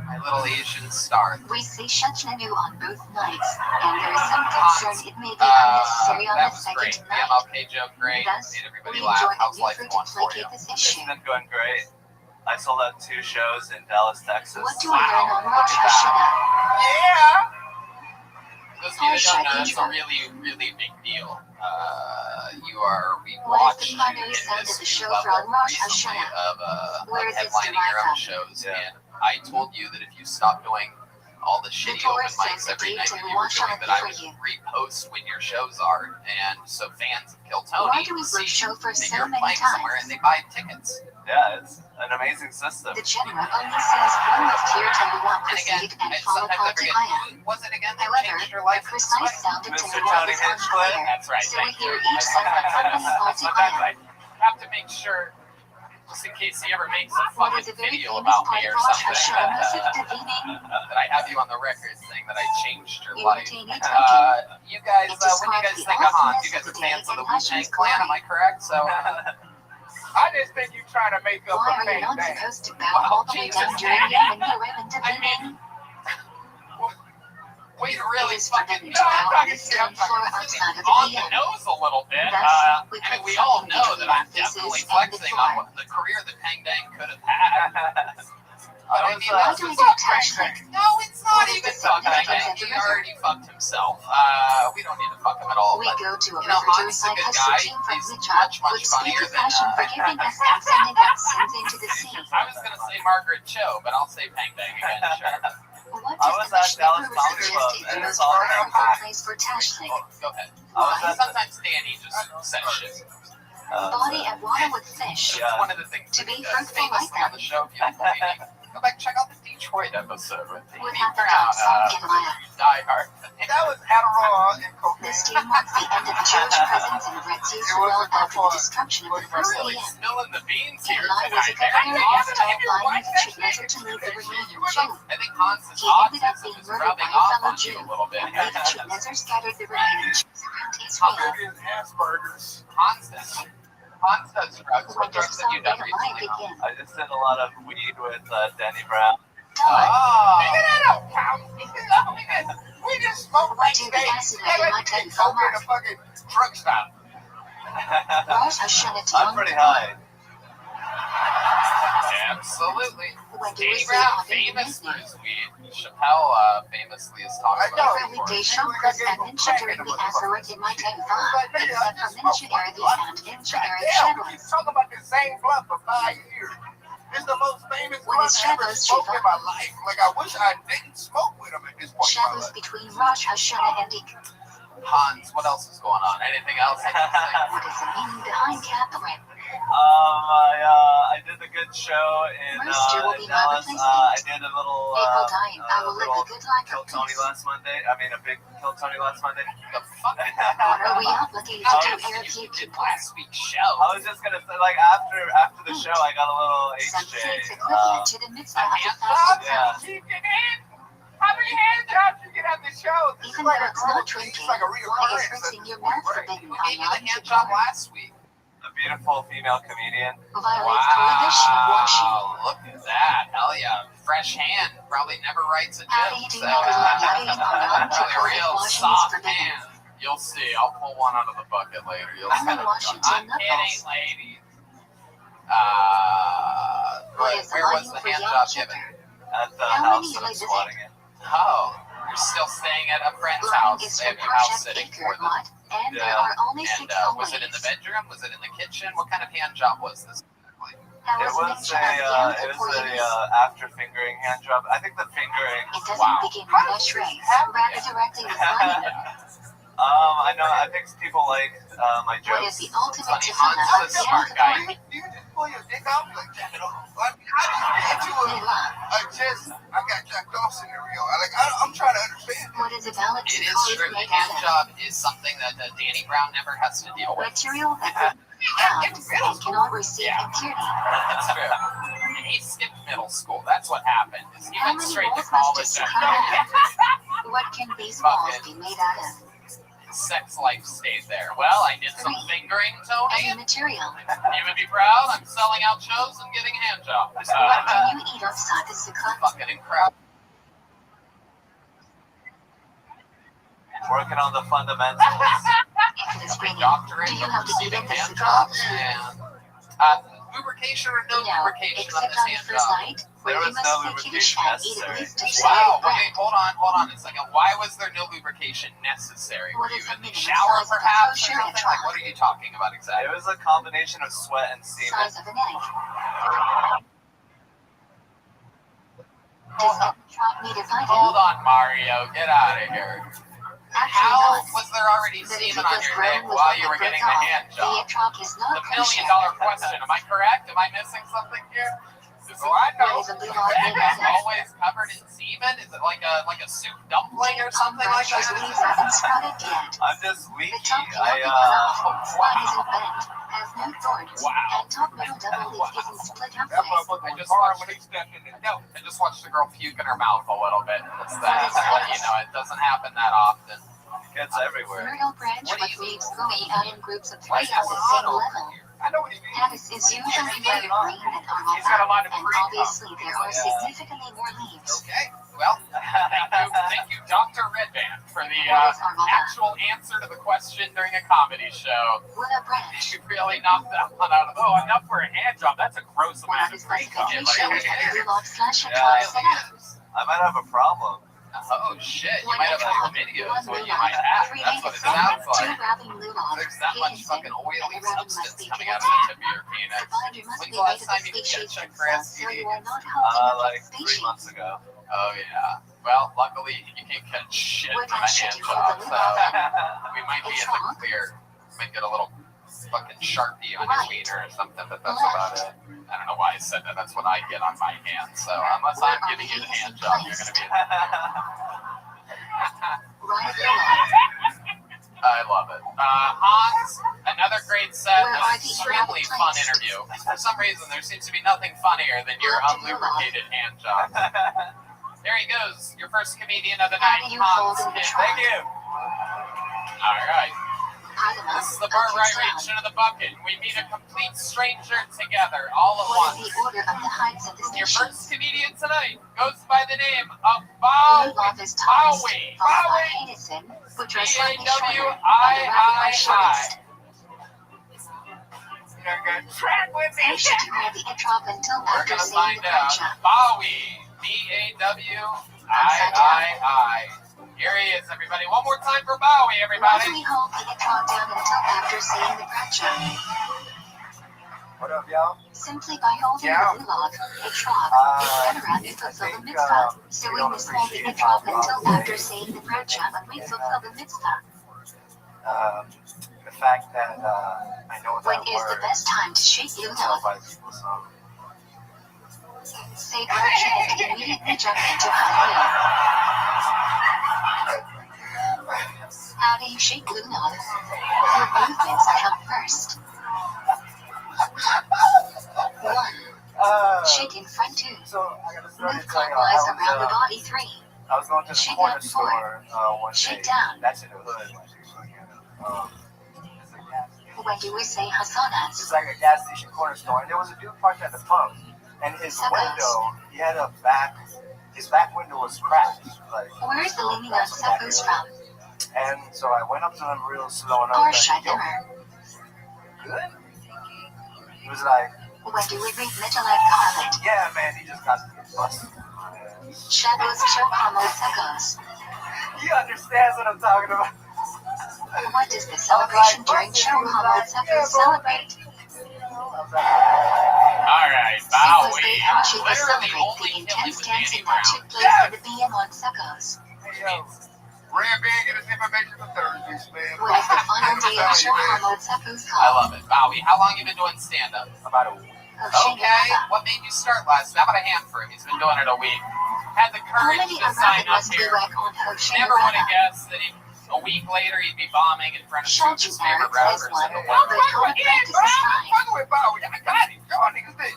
Speaker 3: My little Asian star.
Speaker 2: We say Shechnanu on both nights, and there is some concern it may be unnecessary on
Speaker 3: That
Speaker 2: the
Speaker 3: was
Speaker 2: second
Speaker 3: great. The
Speaker 2: night.
Speaker 3: MLK joke, great.
Speaker 2: Thus,
Speaker 3: Made everybody
Speaker 2: we
Speaker 3: laugh.
Speaker 2: enjoy the
Speaker 3: How's life
Speaker 2: effort to
Speaker 3: going for you?
Speaker 2: placate this
Speaker 6: It's
Speaker 2: issue.
Speaker 6: been going great. I sold out 2 shows in Dallas, Texas.
Speaker 2: What do we learn on Rosh Hashanah?
Speaker 3: Yeah! Those of you that
Speaker 2: Parsha
Speaker 3: don't know, that's a
Speaker 2: intro.
Speaker 3: really, really big deal. We
Speaker 2: What
Speaker 3: watched
Speaker 2: is the
Speaker 3: you
Speaker 2: primary
Speaker 3: in
Speaker 2: sound
Speaker 3: this
Speaker 2: of the show
Speaker 3: level
Speaker 2: for on Rosh
Speaker 3: recently
Speaker 2: Hashanah?
Speaker 3: of
Speaker 2: Where is it
Speaker 3: headlining your own
Speaker 2: derived from?
Speaker 3: shows,
Speaker 6: Yeah.
Speaker 3: and I told you that if you stop doing all the shitty
Speaker 2: Torah
Speaker 3: open mics
Speaker 2: says that
Speaker 3: every
Speaker 2: you
Speaker 3: night
Speaker 2: to
Speaker 3: that you were
Speaker 2: watch
Speaker 3: doing,
Speaker 2: out
Speaker 3: that I
Speaker 2: for
Speaker 3: would
Speaker 2: you.
Speaker 3: repost when your shows are, and so fans of Kill Tony
Speaker 2: Why do we
Speaker 3: see
Speaker 2: book show for
Speaker 3: that
Speaker 2: so
Speaker 3: you're
Speaker 2: many
Speaker 3: playing somewhere and
Speaker 2: times?
Speaker 3: they buy tickets.
Speaker 6: Yeah, it's an amazing system.
Speaker 2: The genre only says one must hear Teruah
Speaker 3: And again,
Speaker 2: proceed and
Speaker 3: I
Speaker 2: follow
Speaker 3: sometimes I
Speaker 2: Paul
Speaker 3: forget,
Speaker 2: Tehaya.
Speaker 3: who was it again that
Speaker 2: However,
Speaker 3: changed your
Speaker 2: the
Speaker 3: life in this way?
Speaker 2: precise sound of
Speaker 6: Mr.
Speaker 2: Teruah
Speaker 6: Tony
Speaker 2: is
Speaker 6: Hinchcliffe?
Speaker 2: unclear,
Speaker 3: That's right,
Speaker 2: so we
Speaker 3: thank
Speaker 2: hear
Speaker 3: you.
Speaker 2: each sound from Paul
Speaker 3: Sometimes
Speaker 2: Tehaya.
Speaker 3: I have to make sure, just in case he ever makes a
Speaker 2: What
Speaker 3: fucking
Speaker 2: is a very
Speaker 3: video
Speaker 2: famous
Speaker 3: about
Speaker 2: part
Speaker 3: me
Speaker 2: of
Speaker 3: or
Speaker 2: Rosh
Speaker 3: something,
Speaker 2: Hashanah Mosif Davinin?
Speaker 3: that I have you on the record saying that I changed your
Speaker 2: You
Speaker 3: life.
Speaker 2: retain each token.
Speaker 3: You guys,
Speaker 2: It
Speaker 3: when you
Speaker 2: describes
Speaker 3: guys
Speaker 2: the
Speaker 3: think of Hans, you
Speaker 2: awesomeness
Speaker 3: guys
Speaker 2: of
Speaker 3: are
Speaker 2: the day
Speaker 3: fans of the
Speaker 2: and
Speaker 3: Wu-Tang
Speaker 2: Hashem's
Speaker 3: Clan, am I
Speaker 2: glory.
Speaker 3: correct? So,
Speaker 8: I just think you're trying to make up
Speaker 2: Why
Speaker 8: a
Speaker 2: are you
Speaker 8: fake
Speaker 2: not
Speaker 8: thing.
Speaker 2: supposed to bow all the way down during Yom Kippur Davinin?
Speaker 3: way to
Speaker 2: It
Speaker 3: really
Speaker 2: is
Speaker 3: fucking
Speaker 2: forbidden to bow on the stone floor outside of the
Speaker 3: on the
Speaker 2: BN.
Speaker 3: nose a little bit.
Speaker 2: Thus, we
Speaker 3: I mean,
Speaker 2: put
Speaker 3: we all
Speaker 2: something
Speaker 3: know
Speaker 2: between
Speaker 3: that I'm
Speaker 2: our faces
Speaker 3: definitely
Speaker 2: and the
Speaker 3: flexing on
Speaker 2: floor.
Speaker 3: what the career that Pang Dang could have had.
Speaker 6: I was,
Speaker 2: Why do we do Tashlik?
Speaker 3: No, it's not
Speaker 2: What is
Speaker 3: even
Speaker 2: the
Speaker 3: fuck Pang
Speaker 2: significance
Speaker 3: Dang.
Speaker 2: of the
Speaker 3: He
Speaker 2: river?
Speaker 3: already fucked himself. We don't need to fuck him at all.
Speaker 2: We
Speaker 3: But,
Speaker 2: go to a
Speaker 3: you know,
Speaker 2: river to
Speaker 3: Hans is a
Speaker 2: recite
Speaker 3: good guy.
Speaker 2: Hasuchim from
Speaker 3: He's
Speaker 2: Mitzvah,
Speaker 3: much
Speaker 2: which speak
Speaker 3: funnier
Speaker 2: of
Speaker 3: than,
Speaker 2: passion, forgiving us and sending out sins into the sea.
Speaker 3: I was going to say Margaret Cho, but I'll say Pang Dang again, sure.
Speaker 2: What
Speaker 6: I
Speaker 2: does
Speaker 6: was
Speaker 2: the
Speaker 6: at Dallas
Speaker 2: Mishnah
Speaker 6: Comedy
Speaker 2: suggest
Speaker 6: Club,
Speaker 2: is the
Speaker 6: and
Speaker 2: most
Speaker 6: it's all
Speaker 2: powerful place for Tashlik?
Speaker 3: Oh, go ahead.
Speaker 6: I was at the,
Speaker 3: Sometimes Danny just says shit.
Speaker 2: Body of water with fish.
Speaker 3: It's one of the things
Speaker 2: To
Speaker 3: that
Speaker 2: be
Speaker 3: he does
Speaker 2: fruitful like
Speaker 3: famously on the show. If you don't believe me, go back and check out the Detroit episode with
Speaker 2: What
Speaker 3: Amy
Speaker 2: happened
Speaker 3: Brown,
Speaker 2: on Psalm Gilliah?
Speaker 3: Die Hard.
Speaker 8: That was Adderall and cocaine.
Speaker 2: This day marks the end of the Jewish presence in Eretz Yisrael after the destruction of the
Speaker 3: We're
Speaker 2: first
Speaker 3: really
Speaker 2: BN.
Speaker 3: spilling the beans here
Speaker 2: Eli was a
Speaker 3: tonight.
Speaker 2: governor and told by Nebuchadnezzar to leave the remaining Jew.
Speaker 3: I think Hans's
Speaker 2: He ended up
Speaker 3: autism
Speaker 2: being
Speaker 3: is
Speaker 2: murdered by
Speaker 3: rubbing
Speaker 2: a
Speaker 3: off
Speaker 2: fellow
Speaker 3: on you
Speaker 2: Jew,
Speaker 3: a little bit.
Speaker 2: and Nebuchadnezzar scattered the remaining Jews around Israel.
Speaker 8: It is Asperger's.
Speaker 3: Hans does drugs.
Speaker 2: When
Speaker 3: What
Speaker 2: does
Speaker 3: drugs have you
Speaker 2: Psalm
Speaker 3: done
Speaker 2: Gilliah
Speaker 3: recently?
Speaker 2: begin?
Speaker 6: I just did a lot of weed with Danny Brown.
Speaker 3: Oh.
Speaker 8: Figure that out, pal. We just smoked
Speaker 2: What
Speaker 8: like
Speaker 2: do
Speaker 8: today.
Speaker 2: the acid
Speaker 8: Hey,
Speaker 2: in my
Speaker 8: let's get
Speaker 2: tongue
Speaker 8: coke
Speaker 2: come
Speaker 8: in a
Speaker 2: off?
Speaker 8: fucking truck stop.
Speaker 2: Rosh Hashanah to
Speaker 6: I'm
Speaker 2: Yom
Speaker 6: pretty
Speaker 2: Kippur.
Speaker 6: high.
Speaker 3: Absolutely.
Speaker 2: When do we
Speaker 3: Danny
Speaker 2: say
Speaker 3: Brown,
Speaker 2: Ave
Speaker 3: famous for
Speaker 2: Evening?
Speaker 3: his weed. Chappelle famously has talked about it
Speaker 2: Every
Speaker 3: before.
Speaker 2: day Shabbos and Mincha during the Azaret in my Tevah, except for Mincha Erevi and Mincha Erev
Speaker 8: Damn, we keep
Speaker 2: Shabbos.
Speaker 8: talking about the same blunt for 5 years. It's the most famous
Speaker 2: When
Speaker 8: blunt
Speaker 2: is
Speaker 8: I ever
Speaker 2: Shabbos,
Speaker 8: smoked in
Speaker 2: Shiva?
Speaker 8: my life. Like, I wish I didn't smoke with him at this point in my
Speaker 2: Shabbos
Speaker 8: life.
Speaker 2: between Rosh Hashanah and Yom.
Speaker 3: Hans, what else is going on? Anything else?
Speaker 2: What is the meaning behind Catherine?
Speaker 6: I did a good show in
Speaker 2: Rooster will be my
Speaker 6: Dallas.
Speaker 2: replacement.
Speaker 6: I did a little
Speaker 2: April dying, I will live
Speaker 6: little
Speaker 2: a good life
Speaker 6: Kill
Speaker 2: of
Speaker 6: Tony
Speaker 2: peace.
Speaker 6: last Monday. I mean, a big Kill Tony last Monday.
Speaker 3: The fuck?
Speaker 2: What are we obligated to do Erev Yom
Speaker 3: Did
Speaker 2: Kippur?
Speaker 3: last week's show.
Speaker 6: I was just gonna say, like, after the show, I got a little
Speaker 2: Some
Speaker 6: HJ.
Speaker 2: say it's equivalent to the mitzvah of the
Speaker 3: hand
Speaker 2: fasted
Speaker 6: yeah.
Speaker 2: fast.
Speaker 8: Keep your hand. How many hand jobs you get on the show?
Speaker 3: Oh, this
Speaker 2: Even
Speaker 3: is like
Speaker 2: though
Speaker 3: a
Speaker 2: it's
Speaker 3: normal
Speaker 2: not
Speaker 3: thing.
Speaker 2: drinking,
Speaker 3: It's like a
Speaker 2: why is
Speaker 3: reoccurrence.
Speaker 2: rinsing your mouth forbidden
Speaker 3: Who gave you the
Speaker 2: online
Speaker 3: hand
Speaker 2: to
Speaker 3: job
Speaker 2: porn?
Speaker 3: last week?
Speaker 6: A beautiful female comedian.
Speaker 2: Violates prohibition of washing.
Speaker 3: Wow, look at that. Hell yeah. Fresh hand. Probably never writes a
Speaker 2: How
Speaker 3: joke.
Speaker 2: do you do
Speaker 3: So,
Speaker 2: that?
Speaker 3: probably
Speaker 2: Public
Speaker 3: real
Speaker 2: washing is
Speaker 3: soft
Speaker 2: forbidden.
Speaker 3: hand. You'll see. I'll pull one out of the bucket later. You'll
Speaker 2: Only
Speaker 3: see.
Speaker 2: washing
Speaker 3: I'm
Speaker 2: your
Speaker 3: kidding,
Speaker 2: knuckles.
Speaker 3: ladies.
Speaker 2: What is
Speaker 3: Where was the hand job given?
Speaker 6: At the
Speaker 2: How
Speaker 6: house
Speaker 2: many
Speaker 6: that I'm
Speaker 2: lives is
Speaker 6: squatting in.
Speaker 3: Oh, you're still staying at a friend's
Speaker 2: Lying
Speaker 3: house.
Speaker 2: is
Speaker 3: They
Speaker 2: from
Speaker 3: have your house
Speaker 2: Project
Speaker 3: sitting
Speaker 2: Baker
Speaker 3: for them.
Speaker 2: Mod, and there
Speaker 6: Yeah.
Speaker 2: are only 6
Speaker 3: And was it in the
Speaker 2: hallways.
Speaker 3: bedroom? Was it in the kitchen? What kind of hand job was this?
Speaker 2: How
Speaker 6: It
Speaker 2: is
Speaker 6: was
Speaker 2: mention of the
Speaker 6: it
Speaker 2: before
Speaker 6: was
Speaker 2: you miss?
Speaker 6: after fingering hand job. I think the fingering.
Speaker 2: It doesn't
Speaker 3: Wow.
Speaker 2: begin with a shrink, rather directly with money.
Speaker 6: I know. I think people like my
Speaker 2: What is
Speaker 6: jokes.
Speaker 2: the ultimate
Speaker 3: Funny,
Speaker 2: dilemma
Speaker 3: Hans
Speaker 2: of
Speaker 3: is a smart
Speaker 2: the
Speaker 3: guy.
Speaker 2: porn?
Speaker 4: You just pull your dick out like that. How do you get to a just, I got jacked off scenario? I'm trying to understand.
Speaker 2: What is a valid
Speaker 3: It is
Speaker 2: code
Speaker 3: true. The
Speaker 2: made
Speaker 3: hand
Speaker 2: out of?
Speaker 3: job is something that Danny Brown never has to deal with.
Speaker 2: Material that could be found and cannot receive
Speaker 3: Yeah.
Speaker 2: impunity.
Speaker 3: That's true. And he skipped middle school. That's what happened. Is he
Speaker 2: How
Speaker 3: went
Speaker 2: many
Speaker 3: straight to
Speaker 2: walls must
Speaker 3: college
Speaker 2: a
Speaker 3: and
Speaker 2: secure? What can these walls
Speaker 3: Fucking-
Speaker 2: be made out of?
Speaker 3: his sex life stayed there. Well, I did some
Speaker 2: 3.
Speaker 3: fingering,
Speaker 2: Any
Speaker 3: Tony.
Speaker 2: material.
Speaker 3: You would be proud. I'm selling out shows and getting hand jobs.
Speaker 2: What can you eat outside the sukkah?
Speaker 3: Fucking incredible.
Speaker 6: Working on the fundamentals.
Speaker 2: If it is bringing,
Speaker 3: Doctorate
Speaker 2: do you
Speaker 3: of
Speaker 2: have to eat
Speaker 3: receiving
Speaker 2: in the
Speaker 3: hand
Speaker 2: sukkah?
Speaker 3: jobs and lubrication or no
Speaker 2: No,
Speaker 3: lubrication on
Speaker 2: except
Speaker 3: this
Speaker 2: on the
Speaker 3: hand
Speaker 2: first
Speaker 3: job.
Speaker 2: night, where
Speaker 6: There
Speaker 2: you
Speaker 6: was
Speaker 2: must
Speaker 6: no
Speaker 2: say Kiddush
Speaker 6: lubrication
Speaker 2: and eat at
Speaker 6: necessary.
Speaker 2: least a
Speaker 3: Wow.
Speaker 2: bread.
Speaker 3: Okay, hold on a second. Why was there no lubrication necessary? Were
Speaker 2: What
Speaker 3: you
Speaker 2: is the
Speaker 3: in the
Speaker 2: minimum
Speaker 3: shower,
Speaker 2: size of a
Speaker 3: perhaps, or
Speaker 2: kosher
Speaker 3: something?
Speaker 2: etrog?
Speaker 3: Like, what are you talking about
Speaker 6: It
Speaker 3: exactly?
Speaker 6: was a combination of sweat and semen.
Speaker 2: Size of an egg. Does a trot need a
Speaker 3: Hold
Speaker 2: vitamin?
Speaker 3: on, Mario. Get out of here.
Speaker 2: Actually,
Speaker 3: How
Speaker 2: not.
Speaker 3: was there already
Speaker 2: But if
Speaker 3: semen
Speaker 2: it
Speaker 3: on
Speaker 2: was
Speaker 3: your
Speaker 2: grown
Speaker 3: dick
Speaker 2: with
Speaker 3: while
Speaker 2: one
Speaker 3: you were
Speaker 2: that
Speaker 3: getting
Speaker 2: broke
Speaker 3: the
Speaker 2: off,
Speaker 3: hand
Speaker 2: the
Speaker 3: job?
Speaker 2: etrog is
Speaker 3: The
Speaker 2: not kosher.
Speaker 3: $1 million question. Am I correct? Am I missing something here?
Speaker 4: Oh, I know.
Speaker 2: What is a blue log made
Speaker 3: Is
Speaker 2: out
Speaker 3: it
Speaker 2: of?
Speaker 3: always covered in semen? Is it like a soup dumpling or something like
Speaker 2: Branches
Speaker 3: that?
Speaker 2: leaves haven't sprouted yet.
Speaker 6: I'm just
Speaker 2: The
Speaker 6: leaky.
Speaker 2: top cannot be cut off. Spine isn't bent, has no thorns,
Speaker 3: Wow.
Speaker 2: and top middle double leaf isn't split up
Speaker 4: That
Speaker 2: ways.
Speaker 4: motherfucker
Speaker 3: I
Speaker 4: was
Speaker 3: just
Speaker 4: hard
Speaker 3: watched
Speaker 4: when he stepped in it. No.
Speaker 3: I just watched the girl puke in her mouth a little bit. That's that. Just to let you know, it doesn't happen that often.
Speaker 6: Gets everywhere.
Speaker 2: Myrtle branch
Speaker 3: What do
Speaker 2: with
Speaker 3: you mean?
Speaker 2: leaves growing out in groups of 3
Speaker 3: What's
Speaker 2: at the
Speaker 3: going
Speaker 2: same
Speaker 3: on over
Speaker 2: level.
Speaker 3: here?
Speaker 4: I know what he means.
Speaker 2: Caddis is usually very green and
Speaker 4: He's got a lot of
Speaker 2: and
Speaker 4: free
Speaker 2: obviously there are significantly more leaves.
Speaker 3: Okay. Well, thank you, Dr. Redband, for the
Speaker 2: What is armada?
Speaker 3: actual answer to the question during a comedy show.
Speaker 2: What a branch.
Speaker 3: You really knocked that one out of the
Speaker 5: Oh, enough for a hand job. That's a gross
Speaker 2: What
Speaker 5: amount
Speaker 2: is
Speaker 5: of free cum.
Speaker 2: specification of
Speaker 3: right
Speaker 2: blue log slash
Speaker 6: Yeah,
Speaker 2: etrog
Speaker 3: It
Speaker 2: setup?
Speaker 3: really is.
Speaker 6: I might have a problem.
Speaker 3: Oh shit! You
Speaker 2: One
Speaker 3: might have
Speaker 2: etrog,
Speaker 3: chlamydia.
Speaker 2: one
Speaker 3: Is what
Speaker 2: blue
Speaker 3: you might
Speaker 2: log,
Speaker 3: have.
Speaker 2: 3
Speaker 3: That's what it
Speaker 2: native
Speaker 3: sounds
Speaker 2: setup, 2
Speaker 3: like.
Speaker 2: wrapping blue log,
Speaker 3: There's that much
Speaker 2: Peterson,
Speaker 3: fucking
Speaker 2: and
Speaker 3: oily
Speaker 2: the rabbit must
Speaker 3: substance
Speaker 2: be
Speaker 3: coming out of the tip of your
Speaker 2: The
Speaker 3: penis.
Speaker 2: binder must
Speaker 3: When's
Speaker 2: be
Speaker 3: the last
Speaker 2: rated
Speaker 3: time
Speaker 2: as
Speaker 3: you did
Speaker 2: species
Speaker 3: check for
Speaker 2: themselves, so you are not helping
Speaker 6: Like
Speaker 2: with
Speaker 6: 3
Speaker 2: species.
Speaker 6: months ago.
Speaker 3: Oh yeah. Well, luckily you can't catch shit
Speaker 2: What
Speaker 3: from a
Speaker 2: should
Speaker 3: hand
Speaker 2: you call
Speaker 3: job,
Speaker 2: the
Speaker 3: so
Speaker 2: loo?
Speaker 3: we might be in the clear. Might get a little fucking Sharpie on your wiener or something, but that's about it. I don't know why I said that. That's what I get on my hand. So unless I'm giving you the hand job, you're gonna be.
Speaker 2: Right blue log.
Speaker 3: I love it. Hans, another great set,
Speaker 2: Where
Speaker 3: an
Speaker 2: are the
Speaker 3: extremely
Speaker 2: rabbit
Speaker 3: fun
Speaker 2: placed?
Speaker 3: interview. For some reason, there seems to be nothing funnier than your unlubricated hand job. There he goes, your first comedian of the
Speaker 2: How
Speaker 3: night,
Speaker 2: do you hold
Speaker 3: Hans.
Speaker 2: in the
Speaker 3: Thank
Speaker 2: trunk?
Speaker 3: you. All right. This is the part where I reach into the bucket and we meet a complete stranger together all at
Speaker 2: What
Speaker 3: once.
Speaker 2: is the order of the heights of the
Speaker 3: Your
Speaker 2: stations?
Speaker 3: first comedian tonight goes by the name of
Speaker 2: Blue log is tallest,
Speaker 3: Bowie.
Speaker 2: followed by
Speaker 3: Bowie.
Speaker 2: Henderson, which are slightly shorter, and the rabbit
Speaker 3: B-A-W-I-I-I.
Speaker 2: are shortest.
Speaker 3: You're gonna track with
Speaker 2: How
Speaker 3: me.
Speaker 2: should you hold the etrog until
Speaker 3: We're
Speaker 2: after
Speaker 3: gonna
Speaker 2: saying
Speaker 3: find
Speaker 2: the
Speaker 3: out.
Speaker 2: pracha?
Speaker 3: Bowie. B-A-W-I-I-I. Here he is, everybody. One more time for Bowie,
Speaker 2: Why do
Speaker 3: everybody.
Speaker 2: we hold the etrog down until after saying the pracha?
Speaker 6: What up, y'all?
Speaker 2: Simply by holding
Speaker 6: Yeah.
Speaker 2: the blue log, etrog, etc. to fulfill the
Speaker 6: think,
Speaker 2: mitzvah. So
Speaker 6: we
Speaker 2: we
Speaker 6: don't
Speaker 2: must hold the
Speaker 6: appreciate
Speaker 2: etrog
Speaker 6: how
Speaker 2: until
Speaker 6: long
Speaker 2: after
Speaker 6: they-
Speaker 2: saying the pracha when we fulfill the mitzvah.
Speaker 6: The fact that I know
Speaker 2: When
Speaker 6: that
Speaker 2: is the
Speaker 6: word.
Speaker 2: best time to shake blue
Speaker 6: Tell
Speaker 2: log?
Speaker 6: by people, so.
Speaker 2: Say pracha and immediately jump into hallelujah. How do you shake blue log? Your movements come first. 1. Shake in front 2.
Speaker 6: So I got a story
Speaker 2: Move
Speaker 6: to tell you.
Speaker 2: clockwise around the body 3.
Speaker 6: I was going to the corner store one day. That's in the hood.
Speaker 2: When do we say Hasanas?
Speaker 6: It's like a gas station corner store, and there was a dude parked at the pump, and his window, he had a back. His back window was cracked. Like,
Speaker 2: Where is the leaning on Suckers from?
Speaker 6: and so I went up to him real slow, and I was like, "Yo, good?" He was like,
Speaker 2: When do we read Mitchellite comment?
Speaker 6: "Yeah, man, he just got busted."
Speaker 2: Shadows show Homo Suckers.
Speaker 6: He understands what I'm talking about.
Speaker 2: What does the celebration during show Homo Suckers celebrate?
Speaker 5: Alright,
Speaker 2: Sequels
Speaker 5: Bowie.
Speaker 2: they actually
Speaker 5: Literally
Speaker 2: celebrate
Speaker 5: only
Speaker 2: the
Speaker 5: killing
Speaker 2: intense
Speaker 5: with
Speaker 2: dancing
Speaker 5: Danny
Speaker 2: that
Speaker 5: Brown.
Speaker 2: took place in the BM on Suckers.
Speaker 4: Hey, yo, Red Band, get us information for Thursdays, man.
Speaker 2: What is the final day of show Homo Suckers
Speaker 5: I
Speaker 2: called?
Speaker 5: love it. Bowie, how long you been doing stand-up?
Speaker 6: About a week.
Speaker 5: Okay, what made you start last? How about a hand for him? He's been doing it a week. Had the
Speaker 2: How
Speaker 5: courage
Speaker 2: many
Speaker 5: to sign
Speaker 2: Arabic
Speaker 5: up
Speaker 2: must be
Speaker 5: here.
Speaker 2: like on Hoshin
Speaker 5: Never would have
Speaker 2: Araba?
Speaker 5: guessed that a week later he'd be bombing in front of two of his
Speaker 2: Shouju
Speaker 5: favorite
Speaker 2: Arab says
Speaker 5: rappers
Speaker 2: one,
Speaker 5: in the
Speaker 2: but
Speaker 5: world.
Speaker 2: code practice is fine.
Speaker 4: Fuck with Bowie. I got it. Y'all niggas did.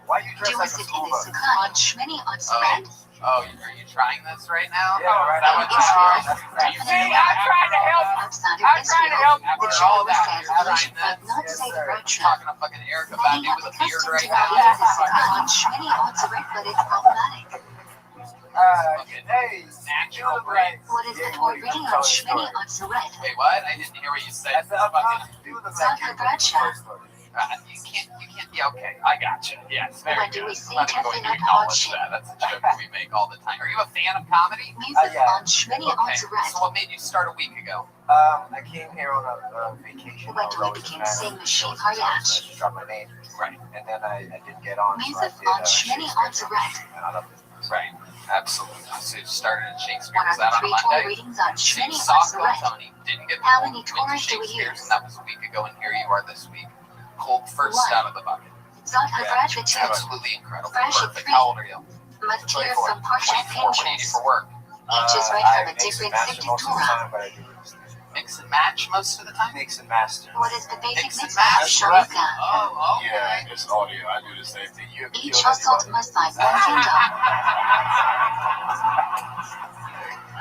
Speaker 6: Why you dress
Speaker 2: Do
Speaker 6: like
Speaker 2: we
Speaker 6: a
Speaker 2: sit in
Speaker 6: school
Speaker 2: the
Speaker 6: bus?
Speaker 2: Sukkah on Shmini on Suret?
Speaker 5: Oh, are you trying this right now?
Speaker 6: Yeah, right
Speaker 5: Is that
Speaker 6: now.
Speaker 5: what
Speaker 2: Israel,
Speaker 5: do you
Speaker 2: definitely
Speaker 5: see? I tried to help.
Speaker 2: outside
Speaker 5: I'm
Speaker 2: of
Speaker 5: trying to
Speaker 2: Israel,
Speaker 5: help.
Speaker 2: the
Speaker 5: After all
Speaker 2: Jew
Speaker 5: that,
Speaker 2: says
Speaker 5: you're
Speaker 2: we should
Speaker 5: trying
Speaker 2: but not
Speaker 6: Yes,
Speaker 2: say the
Speaker 6: sir.
Speaker 2: Rotra.
Speaker 5: talking to fucking Erica
Speaker 2: Many
Speaker 5: Badu
Speaker 2: have
Speaker 5: with a
Speaker 2: accustomed
Speaker 5: beard
Speaker 2: to
Speaker 5: right
Speaker 2: not
Speaker 5: now.
Speaker 2: eating the Sukkah on Shmini on Suret, but it's problematic.
Speaker 6: Hey,
Speaker 5: Natural
Speaker 6: look
Speaker 5: brain.
Speaker 2: What is the Torah reading on Shmini on Suret?
Speaker 5: Wait, what? I didn't hear what you said. You can't. Yeah, okay, I got you. Yes, very
Speaker 2: When do
Speaker 5: good.
Speaker 2: we see
Speaker 5: I'm not
Speaker 2: Testing
Speaker 5: going to
Speaker 2: on
Speaker 5: acknowledge
Speaker 2: Hot
Speaker 5: that. That's a joke that we make all the time. Are you a fan of comedy?
Speaker 2: Music
Speaker 6: yeah.
Speaker 2: on Shmini on
Speaker 5: Okay,
Speaker 2: Suret.
Speaker 5: so what made you start a week ago?
Speaker 6: I came here on a vacation.
Speaker 2: When do we begin sing Machine Haryach?
Speaker 6: I dropped my name,
Speaker 5: Right,
Speaker 6: and then I didn't get on.
Speaker 2: Music
Speaker 6: so I
Speaker 2: on Shmini on Suret.
Speaker 6: and I loved it.
Speaker 5: right, absolutely. So you started at Shakespeare.
Speaker 2: What
Speaker 5: Was
Speaker 2: are
Speaker 5: that
Speaker 2: the
Speaker 5: on a
Speaker 2: 3 Torah
Speaker 5: Monday?
Speaker 2: readings on
Speaker 5: So you
Speaker 2: Shmini on
Speaker 5: saw
Speaker 2: Suret?
Speaker 5: Tony, didn't get
Speaker 2: How
Speaker 5: pulled,
Speaker 2: many
Speaker 5: went to
Speaker 2: Torahs do we
Speaker 5: Shakespeare's,
Speaker 2: use?
Speaker 5: and that was a week ago, and here you are this week. Cold first
Speaker 2: One.
Speaker 5: out of the bucket.
Speaker 2: Zot HaGrad V'Tu.
Speaker 5: Absolutely incredible.
Speaker 2: Fresh at
Speaker 5: Perfect.
Speaker 2: 3.
Speaker 5: How old are you?
Speaker 2: Matkir from Parshat
Speaker 5: 24. What do you do
Speaker 2: Pinchas.
Speaker 5: for work?
Speaker 2: Inches right
Speaker 6: I
Speaker 2: from a
Speaker 6: mix and
Speaker 2: different
Speaker 6: master
Speaker 2: sected
Speaker 6: most of the
Speaker 2: Torah.
Speaker 6: time, but I do
Speaker 5: Mix and match most of the time?
Speaker 6: mix and master.
Speaker 2: What is the basic
Speaker 5: Mix and
Speaker 2: mitzvah of
Speaker 5: match.
Speaker 2: Sharika?
Speaker 5: Oh, okay.
Speaker 8: Yeah, it's audio. I do the same thing. You ever
Speaker 2: Each
Speaker 8: killed
Speaker 2: household
Speaker 8: anybody?
Speaker 2: must light one candle.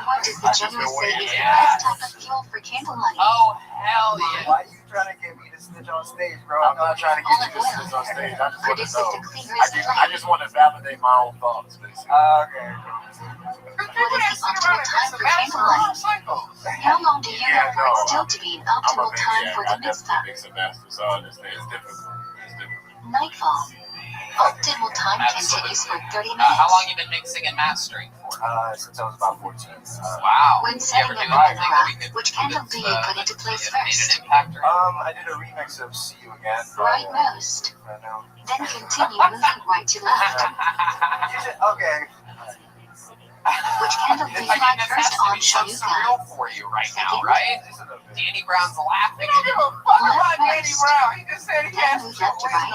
Speaker 2: What does the generous say is the best type of fuel for candle lighting?
Speaker 5: Oh, hell yeah.
Speaker 6: Why are you trying to get me to snitch on stage, bro?
Speaker 8: I'm not trying to get you to sit on stage. I just want to
Speaker 2: Produces
Speaker 8: know.
Speaker 2: the cleanest
Speaker 8: I
Speaker 2: flame.
Speaker 8: just want to validate my own thoughts, basically.
Speaker 6: Okay.
Speaker 2: What is the optimal time for candle lighting? How long do you know for it still to be an
Speaker 8: I'm a
Speaker 2: optimal time
Speaker 8: maniac.
Speaker 2: for
Speaker 8: I
Speaker 2: the mitzvah?
Speaker 8: definitely mix and master, so I understand. It's difficult. It's difficult.
Speaker 2: Nightfall. Optimal time continues for 30 minutes.
Speaker 5: How long you been mixing and mastering for?
Speaker 6: Since I was about 14.
Speaker 5: Wow.
Speaker 2: When
Speaker 5: You
Speaker 2: setting
Speaker 5: ever
Speaker 2: a
Speaker 5: do anything
Speaker 2: menorah,
Speaker 5: we could-
Speaker 2: which candle do you put into place
Speaker 5: that made
Speaker 2: first?
Speaker 5: an impact or
Speaker 6: I did a remix of See You Again.
Speaker 2: Rightmost.
Speaker 6: Right now.
Speaker 2: Then continue moving right to left.
Speaker 6: Okay.
Speaker 2: Which candle do
Speaker 5: I
Speaker 2: you
Speaker 5: mean,
Speaker 2: light
Speaker 5: this
Speaker 2: first
Speaker 5: has to
Speaker 2: on
Speaker 5: be so
Speaker 2: Shanuka?
Speaker 5: surreal for you right now,
Speaker 2: Second.
Speaker 5: right?
Speaker 6: Just a little bit.
Speaker 5: Danny Brown's laughing.
Speaker 4: I don't give a fuck about
Speaker 2: Left
Speaker 4: Danny
Speaker 2: first.
Speaker 4: Brown. He just said he
Speaker 2: Then
Speaker 4: has
Speaker 2: move
Speaker 4: to
Speaker 2: left to right.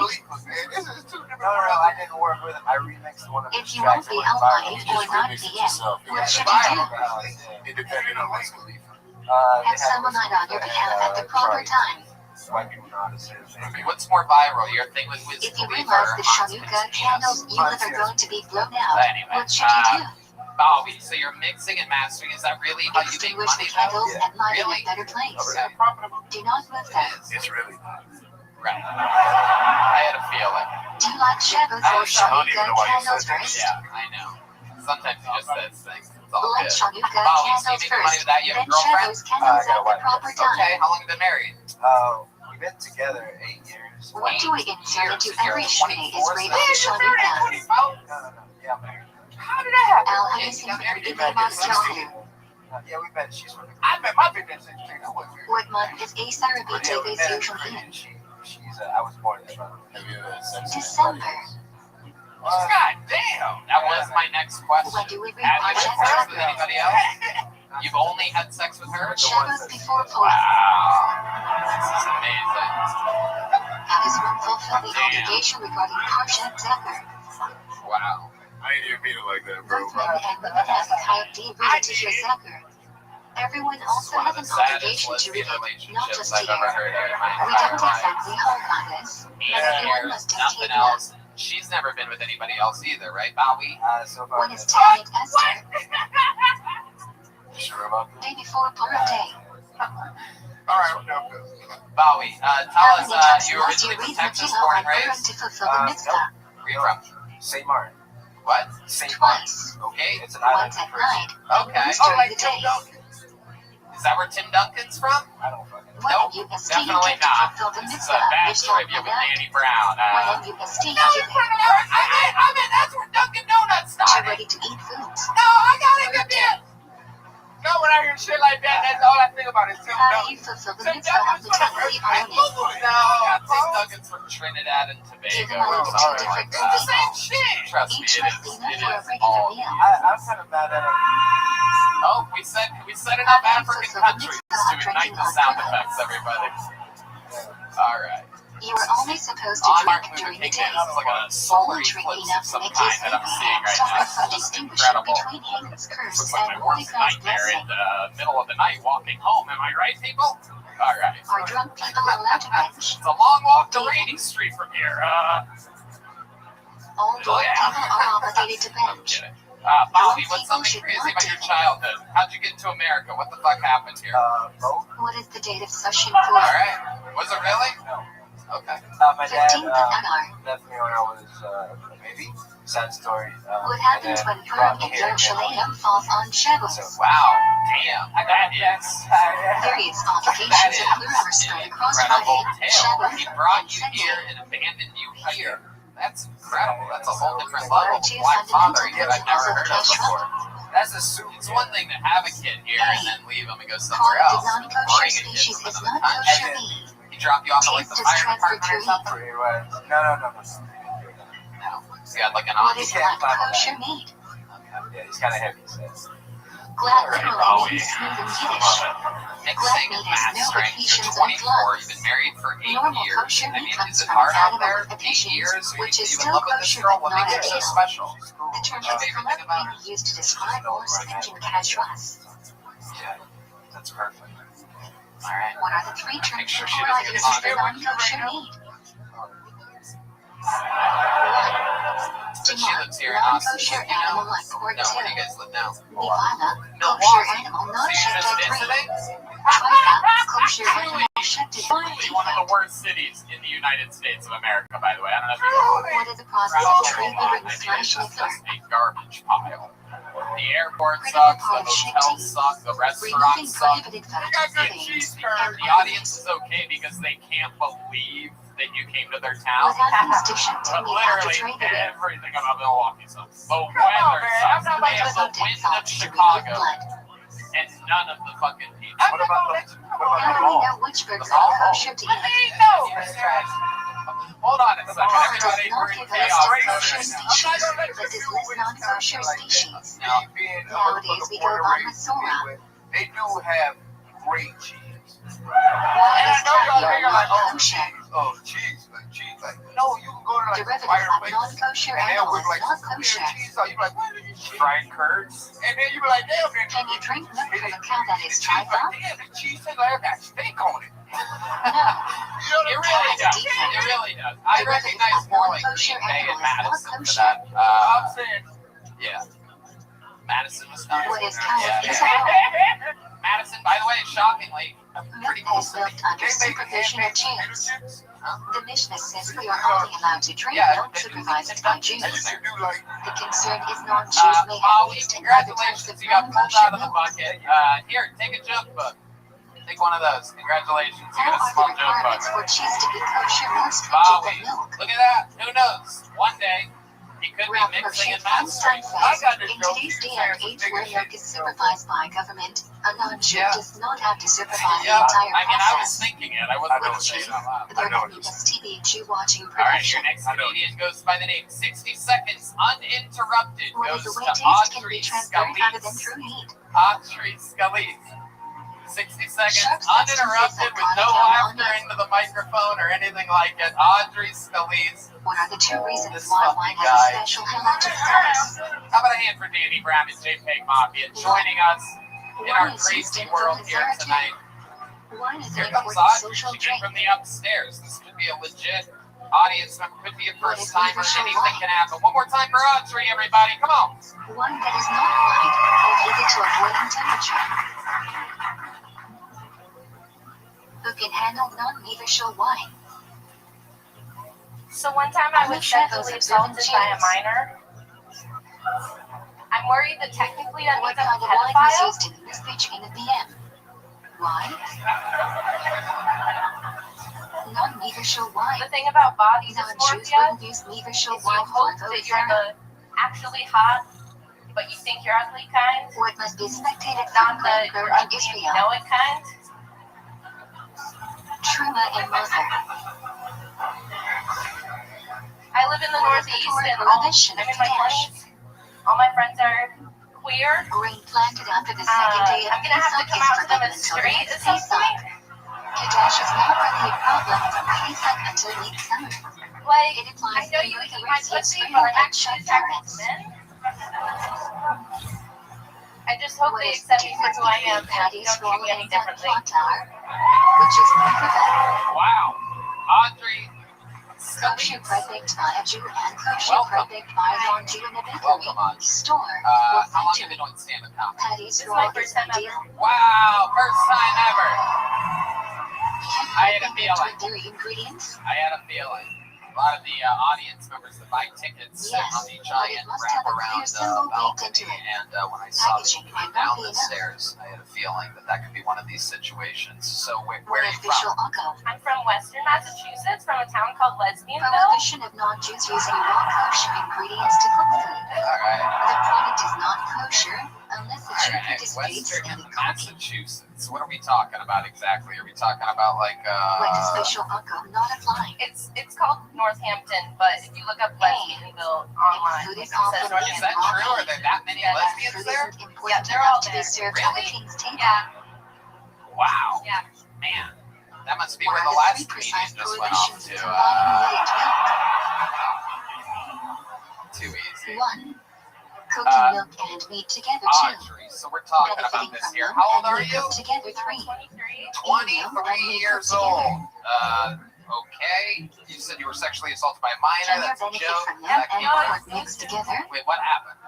Speaker 4: This is two different
Speaker 6: No, I didn't work with him. I remixed one of his
Speaker 2: If you won't
Speaker 6: tracks.
Speaker 2: be
Speaker 6: It went
Speaker 2: outlined
Speaker 6: viral.
Speaker 8: You
Speaker 2: or
Speaker 8: just
Speaker 2: not
Speaker 8: remix it
Speaker 2: PM,
Speaker 8: yourself.
Speaker 2: what should
Speaker 4: Viral.
Speaker 2: you do?
Speaker 8: It depended on what's belief.
Speaker 2: Have someone light on your behalf at the proper time.
Speaker 6: White people know how to say his name.
Speaker 5: Okay, what's more viral, your thing with Wiz
Speaker 2: If you
Speaker 5: Khalifa
Speaker 2: realize
Speaker 5: or
Speaker 2: the
Speaker 5: Hans
Speaker 2: Shanuka
Speaker 5: Mixed
Speaker 2: candles you live are going to be blown out,
Speaker 5: Anyway,
Speaker 2: what should you do?
Speaker 5: Bowie, so you're mixing and mastering. Is that really how you make
Speaker 2: Extinguish the
Speaker 5: money?
Speaker 2: candles
Speaker 6: Yeah.
Speaker 2: and light in
Speaker 5: Really?
Speaker 2: a better place.
Speaker 5: Okay.
Speaker 2: Do not move them.
Speaker 8: It's really not.
Speaker 5: Right. I had a feeling.
Speaker 2: Do you like Shabbos
Speaker 5: I
Speaker 2: or
Speaker 5: don't even
Speaker 2: Shanuka
Speaker 8: know why you
Speaker 2: candles
Speaker 8: said that.
Speaker 2: first?
Speaker 5: Yeah, I know. Sometimes he just says things. It's all
Speaker 2: Light
Speaker 5: good.
Speaker 2: Shanuka
Speaker 5: Bowie, so you
Speaker 2: candles
Speaker 5: make money
Speaker 2: first,
Speaker 5: with that? You have
Speaker 2: then
Speaker 5: a girlfriend?
Speaker 2: Shabbos candles
Speaker 6: I got
Speaker 2: at
Speaker 6: one,
Speaker 2: the proper
Speaker 6: yes.
Speaker 2: time.
Speaker 5: Okay, how long have you been married?
Speaker 6: We've been together 8 years.
Speaker 2: What do we insert into
Speaker 5: You're
Speaker 2: every Shmini is
Speaker 5: 24,
Speaker 2: rated
Speaker 5: so-
Speaker 2: Shanuka.
Speaker 6: No. Yeah, I'm married.
Speaker 4: How did that happen?
Speaker 2: Al
Speaker 5: Yeah,
Speaker 2: Hanisim
Speaker 5: you got married
Speaker 2: and
Speaker 5: at
Speaker 2: Ibn
Speaker 8: 16.
Speaker 6: Yeah, we met. She's from the
Speaker 4: I met my bitch at 16. I wasn't married.
Speaker 2: What month is Asa Rabbi
Speaker 6: Yeah, we
Speaker 2: Teves
Speaker 6: met in
Speaker 2: usually
Speaker 6: Korea.
Speaker 2: in?
Speaker 6: She's I was born in Israel.
Speaker 8: Have you ever had sex?
Speaker 2: December.
Speaker 5: God damn! That was my next question.
Speaker 2: When do we read
Speaker 5: Have you had sex
Speaker 2: Parshat
Speaker 5: with anybody else? You've only had sex with her?
Speaker 2: Shabbos before Purim?
Speaker 5: Wow. This is amazing.
Speaker 2: How does one fulfill the obligation regarding Parshat Zecher?
Speaker 5: Wow.
Speaker 8: I ain't even mean it like that, bro.
Speaker 2: Both men and women have a Chayot D read Tisha Zecher. Everyone
Speaker 5: This is
Speaker 2: also
Speaker 5: one of
Speaker 2: has
Speaker 5: the
Speaker 2: an
Speaker 5: saddest
Speaker 2: obligation to read
Speaker 5: lesbian
Speaker 2: it, not
Speaker 5: relationships
Speaker 2: just
Speaker 5: I've ever
Speaker 2: here.
Speaker 5: heard of in my
Speaker 2: We
Speaker 5: entire
Speaker 2: don't
Speaker 5: life.
Speaker 2: exactly hold on this, but everyone
Speaker 5: 8 years,
Speaker 2: must
Speaker 5: nothing
Speaker 2: take
Speaker 5: else.
Speaker 3: She's never been with anybody else either, right, Bowie?
Speaker 6: So far,
Speaker 2: When is Teammate Esther?
Speaker 6: sure about that.
Speaker 2: Day before birthday.
Speaker 4: All right, okay.
Speaker 3: Bowie, tell us, you originally from Texas, born and raised?
Speaker 2: To fulfill the mitzvah.
Speaker 3: Where you from?
Speaker 6: St. Martin.
Speaker 3: What?
Speaker 6: St.
Speaker 2: Twice.
Speaker 3: Okay.
Speaker 6: It's an island
Speaker 2: Once at
Speaker 6: in prison.
Speaker 2: night.
Speaker 3: Okay.
Speaker 2: Once during the day.
Speaker 3: Is that where Tim Duncan's from?
Speaker 6: I don't fucking know.
Speaker 2: When
Speaker 3: Nope,
Speaker 2: you
Speaker 3: definitely not.
Speaker 2: fulfill the
Speaker 3: This is
Speaker 2: mitzvah.
Speaker 3: a bad
Speaker 2: Which one
Speaker 3: trivia with
Speaker 2: that?
Speaker 3: Danny Brown.
Speaker 2: When you esteem
Speaker 3: I mean, that's where Dunkin' Donuts
Speaker 2: you're
Speaker 3: started.
Speaker 2: ready to eat foods.
Speaker 3: No, I gotta get there.
Speaker 4: No, when I hear shit like that, that's all I think about is Tim
Speaker 2: How do
Speaker 4: Duncan.
Speaker 2: you fulfill the
Speaker 4: Tim
Speaker 2: mitzvah of
Speaker 4: Duncan's from
Speaker 2: literally
Speaker 4: I
Speaker 2: owning?
Speaker 4: Google it.
Speaker 3: No, Tim Duncan's from Trinidad and
Speaker 2: Give
Speaker 3: Tobago.
Speaker 2: them all the two different
Speaker 3: It's the same
Speaker 2: people.
Speaker 3: shit. Trust me,
Speaker 2: Each
Speaker 3: it
Speaker 2: must be
Speaker 3: is.
Speaker 2: enough
Speaker 3: It
Speaker 2: for a
Speaker 3: is
Speaker 2: regular
Speaker 3: all.
Speaker 2: meal.
Speaker 6: I'm kind of mad at him.
Speaker 3: Oh, we said enough African countries to ignite the sound effects, everybody. All right.
Speaker 2: You are only supposed to
Speaker 3: On
Speaker 2: drink
Speaker 3: Martin
Speaker 2: during
Speaker 3: Luther
Speaker 2: the
Speaker 3: King
Speaker 2: day.
Speaker 3: Day, it's like a solar
Speaker 2: Only drink
Speaker 3: eclipse of
Speaker 2: enough to
Speaker 3: some
Speaker 2: make
Speaker 3: kind
Speaker 2: you
Speaker 3: that I'm seeing right
Speaker 2: stop
Speaker 3: now.
Speaker 2: from
Speaker 3: It's just
Speaker 2: distinguishing
Speaker 3: incredible.
Speaker 2: between Haman's curse
Speaker 3: Looks like
Speaker 2: and
Speaker 3: my
Speaker 2: Holy
Speaker 3: worst
Speaker 2: God's
Speaker 3: nightmare in
Speaker 2: blessing.
Speaker 3: the middle of the night walking home. Am I right, people? All right.
Speaker 2: Are drunk people allowed to bench?
Speaker 3: It's a long walk to Rainy Street from here.
Speaker 2: All drunk
Speaker 3: yeah.
Speaker 2: people are obligated to
Speaker 3: I'm
Speaker 2: bench.
Speaker 3: kidding. Bobby, what's something crazy about your childhood? How'd you get to America? What the fuck happened here?
Speaker 6: Both.
Speaker 2: What is the date of Soshin
Speaker 3: All
Speaker 2: Pura?
Speaker 3: right. Was it really? Okay.
Speaker 6: My dad
Speaker 2: 15th of Adar.
Speaker 6: left me when I was a baby. Sad story.
Speaker 2: What happens when Purim in Yerushalayim falls on Shavuos?
Speaker 3: Wow. Damn. That is.
Speaker 2: Various
Speaker 3: That
Speaker 2: obligations
Speaker 3: is
Speaker 2: of Purim are spread
Speaker 3: an
Speaker 2: across
Speaker 3: incredible
Speaker 2: Friday,
Speaker 3: tale.
Speaker 2: Shavuos,
Speaker 3: He brought
Speaker 2: and
Speaker 3: you
Speaker 2: Sunday.
Speaker 3: here and abandoned you here. That's incredible. That's a whole different
Speaker 2: What
Speaker 3: level
Speaker 2: are
Speaker 3: of
Speaker 2: two
Speaker 3: black
Speaker 2: fundamental
Speaker 3: fathering that I've
Speaker 2: principles
Speaker 3: never
Speaker 2: of
Speaker 3: heard of
Speaker 2: kashrut?
Speaker 3: before. That's a It's one thing to have a kid here and then leave him and go somewhere
Speaker 2: Cod
Speaker 3: else.
Speaker 2: is non-kosher
Speaker 3: Bring a kid
Speaker 2: species
Speaker 3: from
Speaker 2: is
Speaker 3: another
Speaker 2: not
Speaker 3: country.
Speaker 2: kosher meat.
Speaker 3: He dropped you off at like the
Speaker 2: Taste is
Speaker 3: fire
Speaker 2: transferred
Speaker 3: department or
Speaker 2: through
Speaker 3: something?
Speaker 6: Pretty right. No.
Speaker 3: No. He's got like an
Speaker 2: What
Speaker 3: auntie.
Speaker 2: is not kosher meat?
Speaker 6: Yeah, he's kind of heavy. He says.
Speaker 2: Glad
Speaker 3: Alright,
Speaker 2: literally
Speaker 3: Bowie.
Speaker 2: means smooth in Yiddish.
Speaker 3: Mixing and mastering. You're 24. You've been married for 8
Speaker 2: Normal
Speaker 3: years.
Speaker 2: kosher
Speaker 3: I
Speaker 2: mean
Speaker 3: mean,
Speaker 2: comes
Speaker 3: is it
Speaker 2: from
Speaker 3: hard out
Speaker 2: animal
Speaker 3: there? 8
Speaker 2: additions,
Speaker 3: years?
Speaker 2: which
Speaker 3: You
Speaker 2: is
Speaker 3: even
Speaker 2: still
Speaker 3: love with this
Speaker 2: kosher
Speaker 3: girl?
Speaker 2: but
Speaker 3: What
Speaker 2: not
Speaker 3: makes it so
Speaker 2: ideal.
Speaker 3: special?
Speaker 2: The term
Speaker 3: What's your
Speaker 2: is
Speaker 3: favorite thing about
Speaker 2: colloquially used to describe more stringent kashrus.
Speaker 6: Yeah, that's perfect.
Speaker 3: Alright.
Speaker 2: What are the three
Speaker 3: Make
Speaker 2: terms
Speaker 3: sure
Speaker 2: for
Speaker 3: she doesn't get
Speaker 2: used for
Speaker 3: bothered.
Speaker 2: non-kosher meat?
Speaker 3: But she lives here in Austin.
Speaker 2: Non-kosher
Speaker 3: You know?
Speaker 2: animal like pork
Speaker 3: No, where do you
Speaker 2: tail.
Speaker 3: guys live now?
Speaker 2: Nivana, kosher
Speaker 3: Milwaukee.
Speaker 2: animal
Speaker 3: So
Speaker 2: not
Speaker 3: you
Speaker 2: shipped
Speaker 3: just
Speaker 2: at green.
Speaker 3: visiting?
Speaker 2: Trika, kosher animal shipped at
Speaker 3: Truly one of the worst cities in the United States of America, by the way. I don't know if you know.
Speaker 2: What is the process
Speaker 3: Proud
Speaker 2: of
Speaker 3: of
Speaker 2: treating
Speaker 3: I
Speaker 2: a
Speaker 3: mean, it's
Speaker 2: slash
Speaker 3: just
Speaker 2: liquor?
Speaker 3: a garbage pile. The airport
Speaker 2: Critical
Speaker 3: sucks, the
Speaker 2: part of
Speaker 3: hotels
Speaker 2: shifting.
Speaker 3: suck, the
Speaker 2: Removing
Speaker 3: restaurants suck.
Speaker 2: prohibited
Speaker 4: got
Speaker 2: fats,
Speaker 4: good
Speaker 2: things,
Speaker 4: cheese
Speaker 2: and
Speaker 4: curd.
Speaker 3: The audience is okay because they can't believe that you came to their town.
Speaker 2: What happens to
Speaker 3: But
Speaker 2: shifting after
Speaker 3: literally
Speaker 2: triggering?
Speaker 3: everything about Milwaukee sucks. The
Speaker 4: on,
Speaker 3: weather
Speaker 4: man.
Speaker 3: sucks.
Speaker 4: I'm not
Speaker 3: They have the
Speaker 2: Sometimes
Speaker 3: wind of
Speaker 2: thoughts to
Speaker 3: Chicago
Speaker 2: blood.
Speaker 3: and none of the fucking people.
Speaker 6: What about the
Speaker 2: How do we
Speaker 6: mall?
Speaker 2: know which burgers
Speaker 3: Oh.
Speaker 2: are kosher to eat?
Speaker 3: Hold on a second.
Speaker 2: Law does
Speaker 3: Everybody,
Speaker 2: not
Speaker 3: we're in
Speaker 2: give a list of
Speaker 3: chaos
Speaker 2: kosher
Speaker 3: right now.
Speaker 2: species, but does list non-kosher species.
Speaker 3: Now,
Speaker 2: Nowadays, we go by Masora.
Speaker 4: They do have great cheese.
Speaker 2: Why is caviar not kosher?
Speaker 4: Cheese, like no, you can go to like
Speaker 2: Derivative
Speaker 4: fire
Speaker 2: of
Speaker 4: places
Speaker 2: non-kosher
Speaker 4: and they'll
Speaker 2: animal
Speaker 4: whip
Speaker 2: is
Speaker 4: like
Speaker 2: not
Speaker 4: some
Speaker 2: kosher.
Speaker 4: weird cheese out. You be like, what is this cheese?
Speaker 3: fried curds.
Speaker 4: And then you be like, damn, man.
Speaker 2: Can you drink milk from a cow that is
Speaker 4: The cheese,
Speaker 2: tried
Speaker 4: like,
Speaker 2: out?
Speaker 4: damn, the cheese tastes like it got steak on it.
Speaker 2: No.
Speaker 3: It really does. It really does. I recognize more like Green Bay and Madison for that.
Speaker 4: I'm saying,
Speaker 3: Yeah. Madison, Wisconsin.
Speaker 2: What is
Speaker 3: Yeah.
Speaker 2: cow's
Speaker 3: Madison, by the way, shockingly, a pretty
Speaker 2: Milk
Speaker 3: cool
Speaker 2: is milked
Speaker 3: city.
Speaker 2: under
Speaker 4: they make
Speaker 2: supervision of
Speaker 4: potato
Speaker 2: Jews.
Speaker 4: chips.
Speaker 2: The Mishnah says we are only allowed to drink
Speaker 3: Yeah,
Speaker 2: milk
Speaker 3: they do
Speaker 2: supervised
Speaker 3: these
Speaker 2: by
Speaker 4: And
Speaker 2: Jews.
Speaker 4: you do like,
Speaker 2: The concern is non-Jews may have
Speaker 3: Molly,
Speaker 2: used in other types
Speaker 3: congratulations.
Speaker 2: of
Speaker 3: You got pulled
Speaker 2: non-kosher
Speaker 3: out of the
Speaker 2: milk.
Speaker 3: bucket. Here, take a joke book. Take one of those. Congratulations. You
Speaker 2: How
Speaker 3: got a
Speaker 2: are
Speaker 3: small
Speaker 2: the
Speaker 3: joke book.
Speaker 2: requirements for cheese to be kosher more stringent than
Speaker 3: Bowie.
Speaker 2: milk?
Speaker 3: Look at that. Who knows? One day, he could be
Speaker 2: Rabbi
Speaker 3: mixing and
Speaker 2: Rothschild
Speaker 3: mastering.
Speaker 4: I got this
Speaker 2: in
Speaker 4: joke.
Speaker 2: today's
Speaker 4: You
Speaker 2: day and
Speaker 4: saying
Speaker 2: age
Speaker 4: some
Speaker 2: where
Speaker 4: nigga
Speaker 2: milk
Speaker 4: shit.
Speaker 2: is supervised by government, a non-Jew
Speaker 3: Yeah.
Speaker 2: does not have to supervise the
Speaker 3: Yeah,
Speaker 2: entire
Speaker 3: I mean, I was
Speaker 2: process.
Speaker 3: thinking it. I wasn't
Speaker 6: I know
Speaker 3: going to say it out loud.
Speaker 2: There
Speaker 6: know
Speaker 2: can be STV Jew watching
Speaker 3: All right,
Speaker 2: production.
Speaker 3: your next comedian goes by the name 60 Seconds Uninterrupted.
Speaker 2: Where
Speaker 3: Goes
Speaker 2: the
Speaker 3: to
Speaker 2: way taste can
Speaker 3: Audrey
Speaker 2: be transferred rather than
Speaker 3: Scalise.
Speaker 2: through heat.
Speaker 3: Audrey Scalise. 60 seconds
Speaker 2: Sharp
Speaker 3: uninterrupted with no laughter into the microphone or anything like it. Audrey Scalise.
Speaker 2: What are the two reasons
Speaker 3: This
Speaker 2: why
Speaker 3: fucking
Speaker 2: wine
Speaker 3: guy.
Speaker 2: has a special halachic status?
Speaker 3: How about a hand for Danny Brown and JPEG Mafia joining us in our crazy world here tonight.
Speaker 2: Wine is
Speaker 3: Here
Speaker 2: an
Speaker 3: comes
Speaker 2: important
Speaker 3: Audrey.
Speaker 2: social
Speaker 3: She came
Speaker 2: drink.
Speaker 3: from the upstairs. This could be a legit Audience member could be a first timer. Anything can happen. One more time for Audrey, everybody. Come on.
Speaker 2: One that is not white or heated to a boiling temperature. Who can handle non-neither wine?
Speaker 1: So one time I was sexually assaulted by a minor. I'm worried that technically that
Speaker 2: What
Speaker 1: means I'm
Speaker 2: kind
Speaker 1: a
Speaker 2: of wine was
Speaker 1: pedophile.
Speaker 2: used in this pitch in the PM? Why? Non-neither wine.
Speaker 1: The thing about body
Speaker 2: Non-Jews
Speaker 1: dysmorphia
Speaker 2: wouldn't use neither
Speaker 1: is you
Speaker 2: wine
Speaker 1: hope
Speaker 2: for
Speaker 1: that you're the actually hot, but you think you're ugly kind.
Speaker 2: What must be spectated
Speaker 1: Not
Speaker 2: from
Speaker 1: the
Speaker 2: Greenberg
Speaker 1: you're
Speaker 2: and
Speaker 1: ugly and you
Speaker 2: Israel?
Speaker 1: know it kind.
Speaker 2: Truma and Moser.
Speaker 1: I live in the
Speaker 2: What is the
Speaker 1: Northeast
Speaker 2: core
Speaker 1: and
Speaker 2: prohibition
Speaker 1: I'm
Speaker 2: of
Speaker 1: in my
Speaker 2: Kiddush?
Speaker 1: 20s. All my friends are queer.
Speaker 2: Grain planted after the second day of
Speaker 1: I'm gonna have to
Speaker 2: Pesach
Speaker 1: come
Speaker 2: is
Speaker 1: out to them
Speaker 2: forbidden
Speaker 1: as
Speaker 2: until the
Speaker 1: straight
Speaker 2: next
Speaker 1: at some
Speaker 2: Pesach.
Speaker 1: point.
Speaker 2: Kiddush is not really a problem from Pesach until late summer.
Speaker 1: Like,
Speaker 2: It
Speaker 1: I
Speaker 2: applies
Speaker 1: know
Speaker 2: to
Speaker 1: you
Speaker 2: both
Speaker 1: eat
Speaker 2: the
Speaker 1: my
Speaker 2: rest of
Speaker 1: pussy,
Speaker 2: Israel
Speaker 1: but I'm
Speaker 2: and
Speaker 1: actually
Speaker 2: Shad
Speaker 1: attracted to
Speaker 2: parents.
Speaker 1: men. I just hope
Speaker 2: What
Speaker 1: they
Speaker 2: is the
Speaker 1: accept me for
Speaker 2: difference
Speaker 1: who I
Speaker 2: between
Speaker 1: am and
Speaker 2: patties
Speaker 1: don't treat
Speaker 2: rolled
Speaker 1: me any
Speaker 2: in
Speaker 1: differently.
Speaker 2: flour, which is preferred?
Speaker 3: Wow. Audrey.
Speaker 2: Kosher bread baked by a Jew and kosher
Speaker 3: Welcome.
Speaker 2: bread baked by a non-Jew in a bakery,
Speaker 3: Welcome, Audrey.
Speaker 2: store, or
Speaker 3: How long have you
Speaker 2: factory.
Speaker 3: been doing stand-up comedy?
Speaker 2: Patties
Speaker 1: This is my
Speaker 2: rolled
Speaker 1: first
Speaker 2: is
Speaker 1: time
Speaker 2: ideal.
Speaker 1: ever.
Speaker 3: Wow. First time ever. I had a
Speaker 2: Baked with
Speaker 3: feeling.
Speaker 2: dairy ingredients?
Speaker 3: I had a feeling. A lot of the audience members that buy tickets sit
Speaker 2: Yes,
Speaker 3: on the
Speaker 2: but it
Speaker 3: giant
Speaker 2: must have a clear
Speaker 3: wraparound
Speaker 2: symbol baked
Speaker 3: balcony,
Speaker 2: into it.
Speaker 3: and when I saw that you
Speaker 2: Packaging
Speaker 3: came
Speaker 2: might
Speaker 3: down
Speaker 2: not be
Speaker 3: the
Speaker 2: enough.
Speaker 3: stairs, I had a feeling that that could be one of these situations. So where
Speaker 2: What
Speaker 3: are you
Speaker 2: official
Speaker 3: from?
Speaker 2: Akko?
Speaker 1: I'm from Western Massachusetts, from a town called Lesbianville.
Speaker 2: Prohibition of non-Jews using raw kosher ingredients to cook food.
Speaker 3: All right.
Speaker 2: The product is not kosher unless the
Speaker 3: All
Speaker 2: Jew
Speaker 3: right.
Speaker 2: participates
Speaker 3: Western
Speaker 2: in the cooking.
Speaker 3: Massachusetts. What are we talking about exactly? Are we talking about like
Speaker 2: What does official Akko not apply?
Speaker 1: It's called Northampton, but if you look up Lesbianville online,
Speaker 2: Food
Speaker 1: it
Speaker 2: is
Speaker 1: says
Speaker 2: often
Speaker 3: Is that
Speaker 1: Northampton.
Speaker 3: true? Are there that many
Speaker 1: Yeah,
Speaker 3: lesbians
Speaker 2: Food
Speaker 3: there?
Speaker 2: isn't
Speaker 1: Yeah,
Speaker 2: important
Speaker 1: they're all
Speaker 2: enough to be
Speaker 1: there.
Speaker 2: served at the
Speaker 3: Really?
Speaker 2: king's table.
Speaker 1: Yeah,
Speaker 3: Wow.
Speaker 1: yeah.
Speaker 3: Man, that must be
Speaker 2: What
Speaker 3: where
Speaker 2: are
Speaker 3: the
Speaker 2: the
Speaker 3: last
Speaker 2: three
Speaker 3: comedian
Speaker 2: precise
Speaker 3: just went off
Speaker 2: prohibitions
Speaker 3: to.
Speaker 2: of combining meat and milk?
Speaker 3: Too easy.
Speaker 2: 1. Cooking milk and meat together. 2.
Speaker 3: Audrey, so we're talking
Speaker 2: Benefiting
Speaker 3: about this
Speaker 2: from
Speaker 3: here.
Speaker 2: them
Speaker 3: How old
Speaker 2: and
Speaker 3: are
Speaker 2: meat
Speaker 3: you?
Speaker 2: cooked together. 3.
Speaker 1: 23.
Speaker 3: 23 years old. Okay. You said you were sexually assaulted by a minor.
Speaker 2: Can you
Speaker 3: That's a
Speaker 2: benefit
Speaker 3: joke.
Speaker 2: from
Speaker 3: Is
Speaker 2: them
Speaker 3: that
Speaker 2: and
Speaker 3: cute?
Speaker 2: pork mixed together?
Speaker 3: Wait, what happened?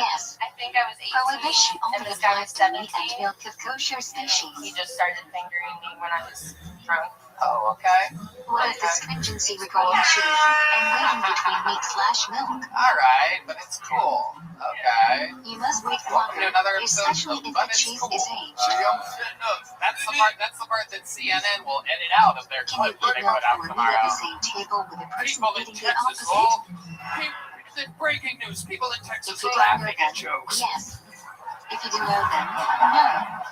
Speaker 2: Yes.
Speaker 1: I think I was 18,
Speaker 2: Prohibition
Speaker 1: and
Speaker 2: only
Speaker 1: this guy was
Speaker 2: applies to meat
Speaker 1: 17.
Speaker 2: and milk of kosher
Speaker 1: He
Speaker 2: species.
Speaker 1: just started fingering me when I was drunk.
Speaker 3: Oh, okay.
Speaker 2: What is the stringency regarding cheese and waiting between meat/milk?
Speaker 3: All right, but it's cool. Okay.
Speaker 2: You must wait
Speaker 3: Welcome to
Speaker 2: longer,
Speaker 3: another episode
Speaker 2: especially
Speaker 3: of
Speaker 2: if
Speaker 3: But
Speaker 2: the
Speaker 3: It's
Speaker 2: cheese
Speaker 3: Cool.
Speaker 2: is aged.
Speaker 3: That's the part that CNN will edit out of their
Speaker 2: Can you
Speaker 3: clip that
Speaker 2: eat
Speaker 3: they
Speaker 2: milk
Speaker 3: put out
Speaker 2: or meat at
Speaker 3: tomorrow.
Speaker 2: the same table with a person
Speaker 3: People in
Speaker 2: eating the
Speaker 3: Texas,
Speaker 2: opposite?
Speaker 3: breaking news, people in Texas
Speaker 2: If you
Speaker 3: are
Speaker 2: don't know
Speaker 3: laughing
Speaker 2: them,
Speaker 3: at jokes.
Speaker 2: yes. If you didn't know them, no.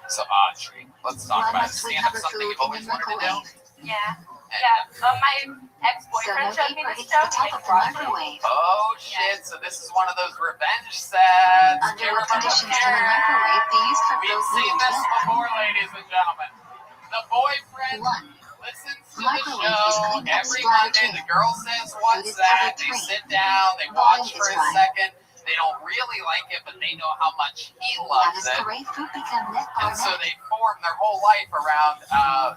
Speaker 3: So, Audrey, let's talk
Speaker 2: Why
Speaker 3: about
Speaker 2: must we
Speaker 3: stand-up,
Speaker 2: cover
Speaker 3: something
Speaker 2: food
Speaker 3: you've always
Speaker 2: in the
Speaker 3: wanted to do.
Speaker 2: microwave?
Speaker 1: Yeah.
Speaker 3: And,
Speaker 1: Yeah. My
Speaker 2: So
Speaker 1: ex-boyfriend
Speaker 2: no
Speaker 1: showed me
Speaker 2: paper
Speaker 1: this
Speaker 2: hits the
Speaker 1: joke.
Speaker 2: top of the microwave.
Speaker 3: oh, shit, so this is one of those revenge sets.
Speaker 2: Under
Speaker 3: Do you
Speaker 2: what
Speaker 3: remember
Speaker 2: conditions can a
Speaker 3: here?
Speaker 2: microwave be used for
Speaker 3: We've
Speaker 2: both meat
Speaker 3: seen
Speaker 2: and
Speaker 3: this
Speaker 2: milk?
Speaker 3: before, ladies and gentlemen. The boyfriend
Speaker 2: 1.
Speaker 3: listens to the
Speaker 2: Microwave is
Speaker 3: show
Speaker 2: cleaned up
Speaker 3: every
Speaker 2: splatter
Speaker 3: Monday.
Speaker 2: 2.
Speaker 3: The girl says,
Speaker 2: Food
Speaker 3: what's
Speaker 2: is
Speaker 3: that?
Speaker 2: covered
Speaker 3: They
Speaker 2: 3.
Speaker 3: sit down, they
Speaker 2: Boiling
Speaker 3: watch for
Speaker 2: is
Speaker 3: a
Speaker 2: right.
Speaker 3: second. They don't really like it, but they know how much he
Speaker 2: How
Speaker 3: loves
Speaker 2: does
Speaker 3: it.
Speaker 2: gray food become net
Speaker 3: And so
Speaker 2: barnett?
Speaker 3: they form their whole life around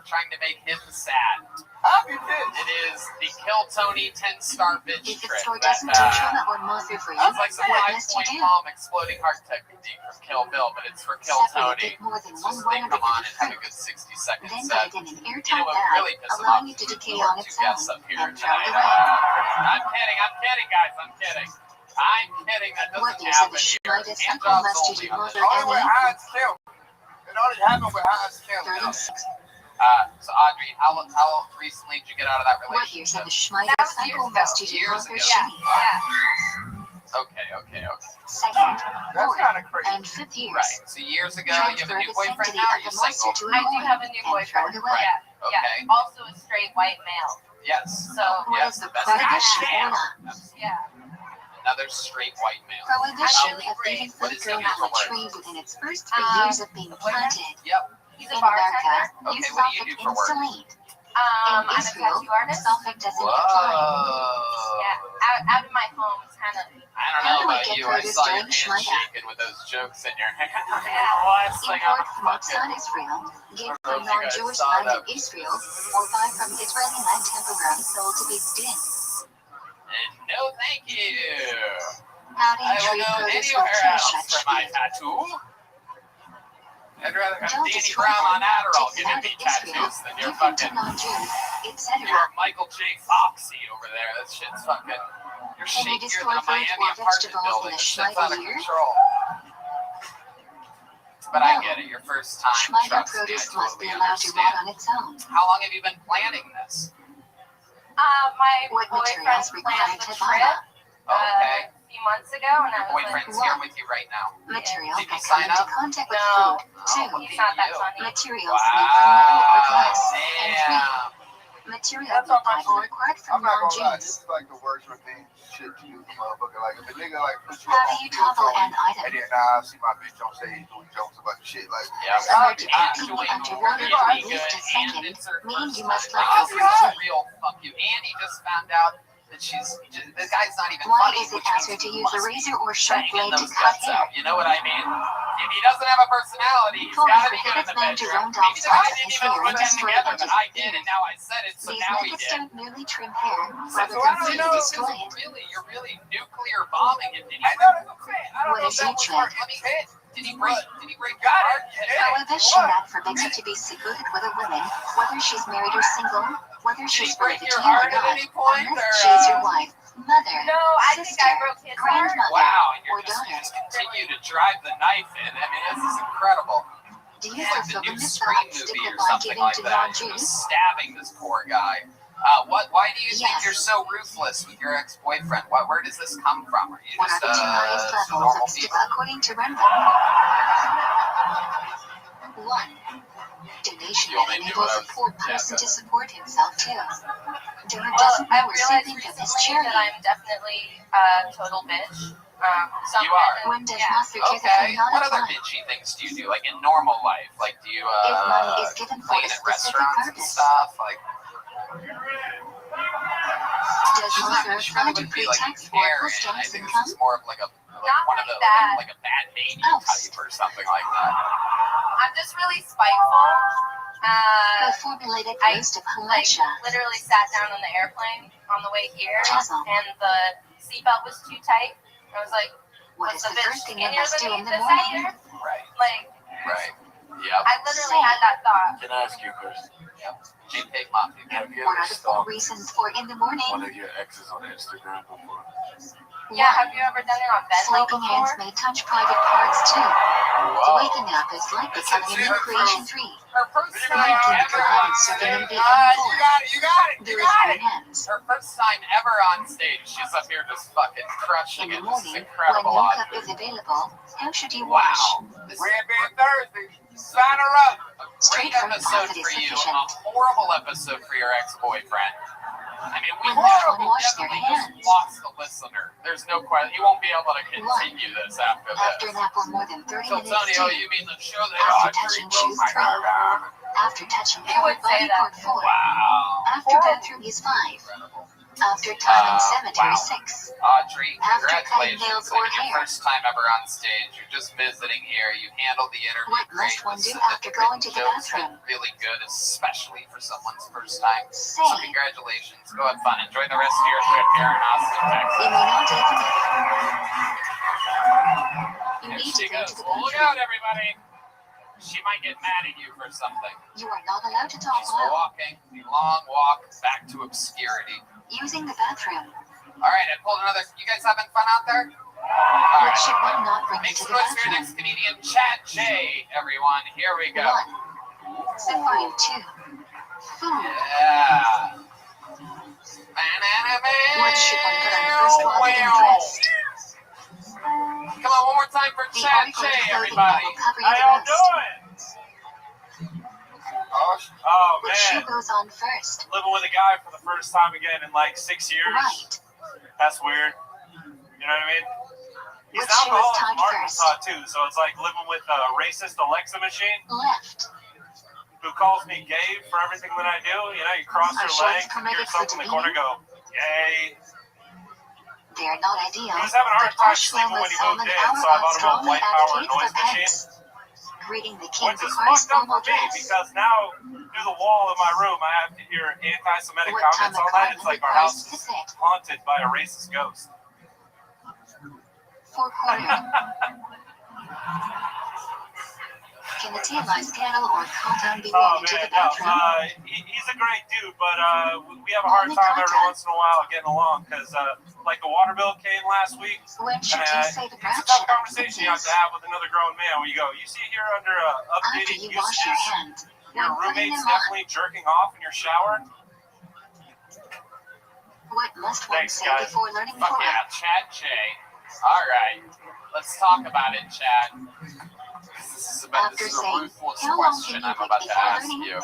Speaker 3: trying to make him sad.
Speaker 4: Happy bitch.
Speaker 3: It is the Kill Tony 10-star bitch
Speaker 2: If the
Speaker 3: trick.
Speaker 2: store
Speaker 3: That,
Speaker 2: doesn't do Truma or Moser for you,
Speaker 3: It's like some
Speaker 2: what must you
Speaker 3: 5-point
Speaker 2: do?
Speaker 3: bomb exploding heart technique from Kill Bill, but it's for Kill
Speaker 2: Separate
Speaker 3: Tony.
Speaker 2: it more than
Speaker 3: It's
Speaker 2: one
Speaker 3: just they
Speaker 2: wine
Speaker 3: come on and have a
Speaker 2: fruit.
Speaker 3: good 60-second
Speaker 2: Then
Speaker 3: set.
Speaker 2: put it in an
Speaker 3: You know
Speaker 2: airtight
Speaker 3: what
Speaker 2: bag,
Speaker 3: really pisses him
Speaker 2: allowing
Speaker 3: off?
Speaker 2: it to decay
Speaker 3: We
Speaker 2: on
Speaker 3: have
Speaker 2: its
Speaker 3: two guests
Speaker 2: own,
Speaker 3: up here
Speaker 2: and throw it
Speaker 3: tonight.
Speaker 2: away.
Speaker 3: I'm kidding, guys. I'm kidding. That
Speaker 2: What
Speaker 3: doesn't
Speaker 2: use of
Speaker 3: happen
Speaker 2: the
Speaker 3: here.
Speaker 2: Schneiders
Speaker 3: Hand
Speaker 2: Uncle
Speaker 3: jobs
Speaker 2: must you
Speaker 3: only
Speaker 2: do
Speaker 3: on
Speaker 2: Moser
Speaker 3: this.
Speaker 4: Only with
Speaker 2: any?
Speaker 4: Hans Kim. It only happened with Hans Kim.
Speaker 2: 36.
Speaker 3: So Audrey, how recently did you get out of that
Speaker 2: What use
Speaker 3: relationship?
Speaker 2: of the Schneiders
Speaker 1: That was years
Speaker 2: Uncle
Speaker 1: ago.
Speaker 2: must you do
Speaker 3: Years
Speaker 2: Moser
Speaker 3: ago.
Speaker 2: shitty?
Speaker 1: Yeah.
Speaker 3: Okay.
Speaker 2: Second,
Speaker 4: That's
Speaker 2: fourth,
Speaker 4: kind of crazy.
Speaker 2: and 5th years.
Speaker 3: Right. So years ago, you have a
Speaker 2: Transfer
Speaker 3: new
Speaker 2: the
Speaker 3: boyfriend
Speaker 2: sanctity
Speaker 3: now, or
Speaker 2: of
Speaker 3: you're
Speaker 2: the monster
Speaker 3: single?
Speaker 2: to a
Speaker 1: I do
Speaker 2: woman
Speaker 1: have a new
Speaker 2: and throw
Speaker 1: boyfriend.
Speaker 2: it away.
Speaker 1: Yeah.
Speaker 3: Okay.
Speaker 1: Yeah. Also a straight white male.
Speaker 3: Yes.
Speaker 1: So,
Speaker 2: What
Speaker 3: Yes,
Speaker 2: is the
Speaker 3: best
Speaker 2: prohibition
Speaker 3: goddamn.
Speaker 2: or not?
Speaker 1: yeah.
Speaker 3: Another straight white male.
Speaker 2: Prohibition
Speaker 1: Actually,
Speaker 2: of eating
Speaker 3: what
Speaker 2: food
Speaker 3: is
Speaker 2: grown
Speaker 3: it
Speaker 2: on a
Speaker 3: for?
Speaker 2: tree within its first 3 years of being
Speaker 1: boyfriend?
Speaker 2: planted.
Speaker 3: Yep.
Speaker 1: He's
Speaker 2: In
Speaker 1: a bartender.
Speaker 2: America,
Speaker 3: Okay,
Speaker 2: use
Speaker 3: what do you
Speaker 2: sulfate
Speaker 3: do for work?
Speaker 2: insulin. In
Speaker 1: I'm a
Speaker 2: Israel,
Speaker 1: tattoo artist.
Speaker 2: suffix doesn't apply.
Speaker 1: Yeah, out of my home is kind of.
Speaker 3: I don't know about you. I saw your hand shaking with those jokes in your hand.
Speaker 2: Import from outside Israel, gift from non-Jewish land in Israel, or buy from Israeli land temporarily sold to be steamed.
Speaker 3: No, thank you.
Speaker 2: How do you
Speaker 3: I will
Speaker 2: treat
Speaker 3: go
Speaker 2: produce
Speaker 3: anywhere
Speaker 2: with trash
Speaker 3: else for my tattoo. I'd rather have
Speaker 2: Don't
Speaker 3: Danny
Speaker 2: destroy
Speaker 3: Brown on
Speaker 2: them.
Speaker 3: Adderall
Speaker 2: Take
Speaker 3: giving
Speaker 2: them
Speaker 3: me
Speaker 2: out of Israel,
Speaker 3: tattoos than your
Speaker 2: give them to
Speaker 3: fucking.
Speaker 2: non-Jews, etc.
Speaker 3: You're Michael J. Foxy over there. That shit's fucking. You're
Speaker 2: Can you
Speaker 3: shakier
Speaker 2: destroy
Speaker 3: than a
Speaker 2: fruit
Speaker 3: Miami
Speaker 2: or
Speaker 3: apartment
Speaker 2: vegetables
Speaker 3: building.
Speaker 2: in a
Speaker 3: This shit's
Speaker 2: Schneider
Speaker 3: out of
Speaker 2: year?
Speaker 3: control. But I get it. Your first time.
Speaker 2: Schneider
Speaker 3: Trust me, I
Speaker 2: produce must be
Speaker 3: totally
Speaker 2: allowed to rot
Speaker 3: understand.
Speaker 2: on its own.
Speaker 3: How long have you been planning this?
Speaker 1: My
Speaker 2: What
Speaker 1: boyfriend
Speaker 2: materials require
Speaker 1: planned the
Speaker 2: Tabata?
Speaker 1: trip
Speaker 3: Okay.
Speaker 1: a few months ago, and I
Speaker 3: Your
Speaker 1: was like,
Speaker 3: boyfriend's here with you right now.
Speaker 2: Materials
Speaker 3: Did you
Speaker 2: that
Speaker 3: sign
Speaker 2: come into
Speaker 3: up?
Speaker 2: contact with
Speaker 1: No.
Speaker 2: food. 2.
Speaker 1: he's not that funny.
Speaker 2: Materials made from metal or glass. And 3.
Speaker 3: Damn.
Speaker 2: Materials
Speaker 1: That's all my
Speaker 2: made or acquired
Speaker 4: I'm
Speaker 2: from
Speaker 4: not gonna lie,
Speaker 2: non-Jews.
Speaker 4: this is like the worst revenge shit to do, motherfucker. Like, if a nigga like puts you
Speaker 2: How
Speaker 4: up
Speaker 2: do
Speaker 4: on
Speaker 2: you
Speaker 4: video
Speaker 2: toggle
Speaker 4: phone,
Speaker 2: an
Speaker 4: and
Speaker 2: item?
Speaker 4: then I see my bitch on stage doing jokes about the shit, like,
Speaker 3: Yeah,
Speaker 2: Submerge
Speaker 3: I'm
Speaker 2: continue
Speaker 3: doing
Speaker 2: underwater
Speaker 3: really
Speaker 2: for at
Speaker 3: good,
Speaker 2: least a
Speaker 3: and
Speaker 2: second,
Speaker 3: it's her
Speaker 2: meaning
Speaker 3: first
Speaker 2: you must
Speaker 3: time.
Speaker 2: let go
Speaker 3: Oh, this is
Speaker 2: briefly.
Speaker 3: real. Fuck you. Andy just found out that the guy's not even
Speaker 2: Why
Speaker 3: funny.
Speaker 2: is it
Speaker 3: which
Speaker 2: faster
Speaker 3: means
Speaker 2: to
Speaker 3: he
Speaker 2: use a
Speaker 3: must
Speaker 2: razor or
Speaker 3: be
Speaker 2: sharp
Speaker 3: banging
Speaker 2: blade to
Speaker 3: those
Speaker 2: cut
Speaker 3: guts
Speaker 2: hair?
Speaker 3: out. You know what I mean? If he doesn't have a personality, he's
Speaker 2: For
Speaker 3: got to
Speaker 2: the
Speaker 3: be good in the
Speaker 2: prohibits man to
Speaker 3: bedroom.
Speaker 2: round off
Speaker 3: Maybe the guy
Speaker 2: sides of
Speaker 3: didn't
Speaker 2: his
Speaker 3: even
Speaker 2: hair
Speaker 3: put
Speaker 2: and
Speaker 3: that
Speaker 2: destroy
Speaker 3: together,
Speaker 2: edges
Speaker 3: but I did, and now I said it, so
Speaker 2: These
Speaker 3: now he
Speaker 2: methods
Speaker 3: did.
Speaker 2: don't merely trim hair,
Speaker 3: So
Speaker 2: rather
Speaker 3: I
Speaker 2: than
Speaker 3: don't
Speaker 2: fully
Speaker 3: know if
Speaker 2: destroy it.
Speaker 3: you're really nuclear bombing it. Did he?
Speaker 8: I know that's okay. I don't
Speaker 2: What
Speaker 8: know
Speaker 2: is
Speaker 8: if that
Speaker 2: your
Speaker 8: was
Speaker 2: trick?
Speaker 8: working.
Speaker 3: Did he break your
Speaker 8: Got
Speaker 3: heart?
Speaker 8: it. Yeah.
Speaker 2: Prohibition that forbids you to be secluded with a woman, whether she's married or single, whether
Speaker 3: Did
Speaker 2: she's
Speaker 3: he break
Speaker 2: related
Speaker 3: your
Speaker 2: to you or
Speaker 3: heart at
Speaker 2: not,
Speaker 3: any point,
Speaker 2: unless
Speaker 3: or,
Speaker 2: she's your wife, mother,
Speaker 1: No, I think
Speaker 2: sister,
Speaker 1: I broke his heart.
Speaker 2: grandmother,
Speaker 3: Wow, and
Speaker 2: or
Speaker 3: you
Speaker 2: daughter.
Speaker 3: just continue to drive the knife in. I mean, this is incredible.
Speaker 2: Do you
Speaker 3: It's like the
Speaker 2: fulfill
Speaker 3: new
Speaker 2: the
Speaker 3: Scream
Speaker 2: thought
Speaker 3: movie
Speaker 2: sticker
Speaker 3: or
Speaker 2: by
Speaker 3: something
Speaker 2: giving
Speaker 3: like
Speaker 2: to
Speaker 3: that. You're
Speaker 2: non-Jews?
Speaker 3: just stabbing this poor guy. Why do you think
Speaker 2: Yes.
Speaker 3: you're so ruthless with your ex-boyfriend? Where does this come from? Are you
Speaker 2: What
Speaker 3: just
Speaker 2: are the 2 highest
Speaker 3: some
Speaker 2: levels
Speaker 3: normal
Speaker 2: of
Speaker 3: people?
Speaker 2: sticker according to Rembrandt? 1. Donation
Speaker 3: You
Speaker 2: that
Speaker 3: only knew
Speaker 2: enables
Speaker 3: what I
Speaker 2: a
Speaker 3: was-
Speaker 2: poor
Speaker 3: yeah,
Speaker 2: person
Speaker 3: go
Speaker 2: to
Speaker 3: ahead.
Speaker 2: support himself too. Donor
Speaker 1: Well,
Speaker 2: doesn't
Speaker 1: I
Speaker 2: know
Speaker 1: realized
Speaker 2: recipient of his
Speaker 1: recently
Speaker 2: charity.
Speaker 1: that I'm definitely a total bitch.
Speaker 3: You are.
Speaker 2: When does
Speaker 1: Yeah.
Speaker 2: not certificate
Speaker 3: Okay.
Speaker 2: not
Speaker 3: What other
Speaker 2: apply?
Speaker 3: bitchy things do you do? Like in normal life? Like do you
Speaker 2: If money is given for
Speaker 3: clean
Speaker 2: a
Speaker 3: at
Speaker 2: specific
Speaker 3: restaurants and
Speaker 2: purpose,
Speaker 3: stuff? Like
Speaker 2: does
Speaker 3: she's
Speaker 2: Monster
Speaker 3: not, she
Speaker 2: apply
Speaker 3: really
Speaker 2: to
Speaker 3: wouldn't be like
Speaker 2: pre-tax or
Speaker 3: Karen. I
Speaker 2: post-tax
Speaker 3: think it's
Speaker 2: income?
Speaker 3: just more of like
Speaker 1: Not
Speaker 3: one of
Speaker 1: like
Speaker 3: the
Speaker 1: that.
Speaker 3: like a bad baby
Speaker 2: Post.
Speaker 3: type or something like that.
Speaker 1: I'm just really spiteful.
Speaker 2: The formulated
Speaker 1: I
Speaker 2: roast of
Speaker 1: like
Speaker 2: Halacha.
Speaker 1: literally sat down on the airplane on the way here,
Speaker 2: Chisel.
Speaker 1: and the seatbelt was too tight. I was like,
Speaker 2: What
Speaker 1: "Was
Speaker 2: is
Speaker 1: the
Speaker 2: the
Speaker 1: bitch
Speaker 2: first thing you
Speaker 1: skinnier
Speaker 2: must
Speaker 1: than
Speaker 2: do
Speaker 1: me
Speaker 2: in the
Speaker 1: this
Speaker 2: morning?
Speaker 1: year?"
Speaker 3: Right.
Speaker 1: Like,
Speaker 3: Right. Yep.
Speaker 1: I literally had that thought.
Speaker 8: Can I ask you a question?
Speaker 3: Cheesecake Mafia.
Speaker 8: Have you
Speaker 2: What
Speaker 8: ever
Speaker 2: are the 4
Speaker 8: stalked
Speaker 2: reasons for in the morning?
Speaker 8: one of your exes on Instagram before?
Speaker 1: Yeah, have you ever done it on Venmo
Speaker 2: Sleeping hands
Speaker 1: before?
Speaker 2: may touch private parts too.
Speaker 3: Whoa.
Speaker 2: Waking up is like becoming a new creation 3.
Speaker 3: Her first
Speaker 2: Like
Speaker 3: time
Speaker 2: King
Speaker 3: ever
Speaker 2: Cloud
Speaker 3: on
Speaker 2: and serving
Speaker 3: stage.
Speaker 2: in the
Speaker 3: You
Speaker 2: M4.
Speaker 3: got it. You got it.
Speaker 2: There
Speaker 3: You
Speaker 2: is
Speaker 3: got
Speaker 2: no
Speaker 3: it.
Speaker 2: hands.
Speaker 3: Her first time ever on stage. She's up here just fucking
Speaker 2: In
Speaker 3: crushing
Speaker 2: the
Speaker 3: it. This is
Speaker 2: morning, when
Speaker 3: incredible.
Speaker 2: no
Speaker 3: Audio.
Speaker 2: cup is available, how should you wash?
Speaker 3: Wow. This is
Speaker 8: Red Band Thursday. Sign her up.
Speaker 3: a great
Speaker 2: Straight from the
Speaker 3: episode
Speaker 2: closet is
Speaker 3: for you.
Speaker 2: sufficient.
Speaker 3: A horrible episode for your ex-boyfriend. I mean, we
Speaker 2: When does one wash their
Speaker 3: definitely just
Speaker 2: hands?
Speaker 3: lost the listener. There's no question. He won't be able to continue this after
Speaker 2: After
Speaker 3: this.
Speaker 2: nap or more than 30
Speaker 3: So,
Speaker 2: minutes
Speaker 3: Tony, oh,
Speaker 2: 2.
Speaker 3: you mean the show that
Speaker 2: After
Speaker 3: Audrey
Speaker 2: touching
Speaker 3: broke
Speaker 2: shoes
Speaker 3: my
Speaker 2: 3.
Speaker 3: heart on?
Speaker 2: After touching
Speaker 1: He would
Speaker 2: covered
Speaker 1: say
Speaker 2: body
Speaker 1: that.
Speaker 2: part 4.
Speaker 3: Wow.
Speaker 2: After bathroom is 5.
Speaker 3: Incredible.
Speaker 2: After time in cemetery
Speaker 3: wow.
Speaker 2: 6.
Speaker 3: Audrey,
Speaker 2: After cutting
Speaker 3: congratulations.
Speaker 2: nails
Speaker 3: I
Speaker 2: or
Speaker 3: mean, your
Speaker 2: hair.
Speaker 3: first time ever on stage. You're just visiting here. You handled the interview
Speaker 2: What
Speaker 3: great.
Speaker 2: must one do
Speaker 3: The
Speaker 2: after going to the
Speaker 3: jokes
Speaker 2: bathroom?
Speaker 3: were really good, especially for someone's first time.
Speaker 2: Say,
Speaker 3: So congratulations. Go have fun. Enjoy the rest of your trip here in Austin,
Speaker 2: you
Speaker 3: Texas.
Speaker 2: may not even. You
Speaker 3: Here
Speaker 2: need
Speaker 3: she
Speaker 2: to go to
Speaker 3: goes.
Speaker 2: the
Speaker 3: Well, look
Speaker 2: bathroom.
Speaker 3: out, everybody. She might get mad at you for something.
Speaker 2: You are not allowed to talk
Speaker 3: She's
Speaker 2: loud.
Speaker 3: walking the long walk back to obscurity.
Speaker 2: Using the bathroom.
Speaker 3: All right, I pulled another. You guys having fun out there? All
Speaker 2: What
Speaker 3: right.
Speaker 2: should one not bring
Speaker 3: Make
Speaker 2: into
Speaker 3: some
Speaker 2: the
Speaker 3: noise for your
Speaker 2: bathroom?
Speaker 3: next comedian, Chad J, everyone. Here we go.
Speaker 2: 1. Define 2. Food.
Speaker 3: Yeah.
Speaker 2: What should one put on first while getting dressed?
Speaker 3: Come on, one more time for
Speaker 2: The
Speaker 3: Chad
Speaker 2: article
Speaker 3: J,
Speaker 2: of clothing that
Speaker 3: everybody.
Speaker 2: will cover
Speaker 8: How
Speaker 2: you the
Speaker 8: y'all
Speaker 2: most.
Speaker 8: doing? Oh,
Speaker 2: Which shoe
Speaker 8: man.
Speaker 2: goes on first?
Speaker 8: Living with a guy for the first time again in like 6 years.
Speaker 2: Right.
Speaker 8: That's weird. You know what I mean? He's
Speaker 2: Which shoe is
Speaker 8: alcoholic
Speaker 2: tied
Speaker 8: from Arkansas too, so it's like living with a racist Alexa machine.
Speaker 2: Left.
Speaker 10: who calls me gay for everything that I do. You know, you cross your legs and hear something in the corner go, yay.
Speaker 2: They are not ideal,
Speaker 10: He was having a hard
Speaker 2: but
Speaker 10: time
Speaker 2: Rothschild
Speaker 10: sleeping when
Speaker 2: was
Speaker 10: he moved in,
Speaker 2: hour
Speaker 10: so I
Speaker 2: on
Speaker 10: bought him a
Speaker 2: strongly
Speaker 10: white power
Speaker 2: advocating
Speaker 10: noise
Speaker 2: for
Speaker 10: machine.
Speaker 2: pets. Greeting the king
Speaker 10: Which is
Speaker 2: requires
Speaker 10: fucked up
Speaker 2: formal
Speaker 10: for me
Speaker 2: dress.
Speaker 10: because now through the wall in my room I have to hear anti-Semitic
Speaker 2: What time
Speaker 10: comments all night. It's like our house is haunted by a racist ghost.
Speaker 2: Four-cornered. Can the TMI scandal or countdown be brought into the bathroom?
Speaker 10: He's a great dude, but we have a hard time every once in a while getting along because, like, the water bill came last week.
Speaker 2: When should you say the
Speaker 10: it's a tough
Speaker 2: gotcha?
Speaker 10: conversation you have to have with another grown man where you go, you see here under
Speaker 2: After
Speaker 10: updated
Speaker 2: you wash your
Speaker 10: usages,
Speaker 2: hands,
Speaker 10: your
Speaker 2: when putting
Speaker 10: roommate's
Speaker 2: them on,
Speaker 10: definitely jerking off in your shower.
Speaker 2: what must one
Speaker 10: Thanks,
Speaker 2: say
Speaker 10: guys.
Speaker 2: before learning
Speaker 3: Fuck
Speaker 2: Torah?
Speaker 3: yeah, Chad J. All right, let's talk about it, Chad. This is a ruthless question I'm about to ask you.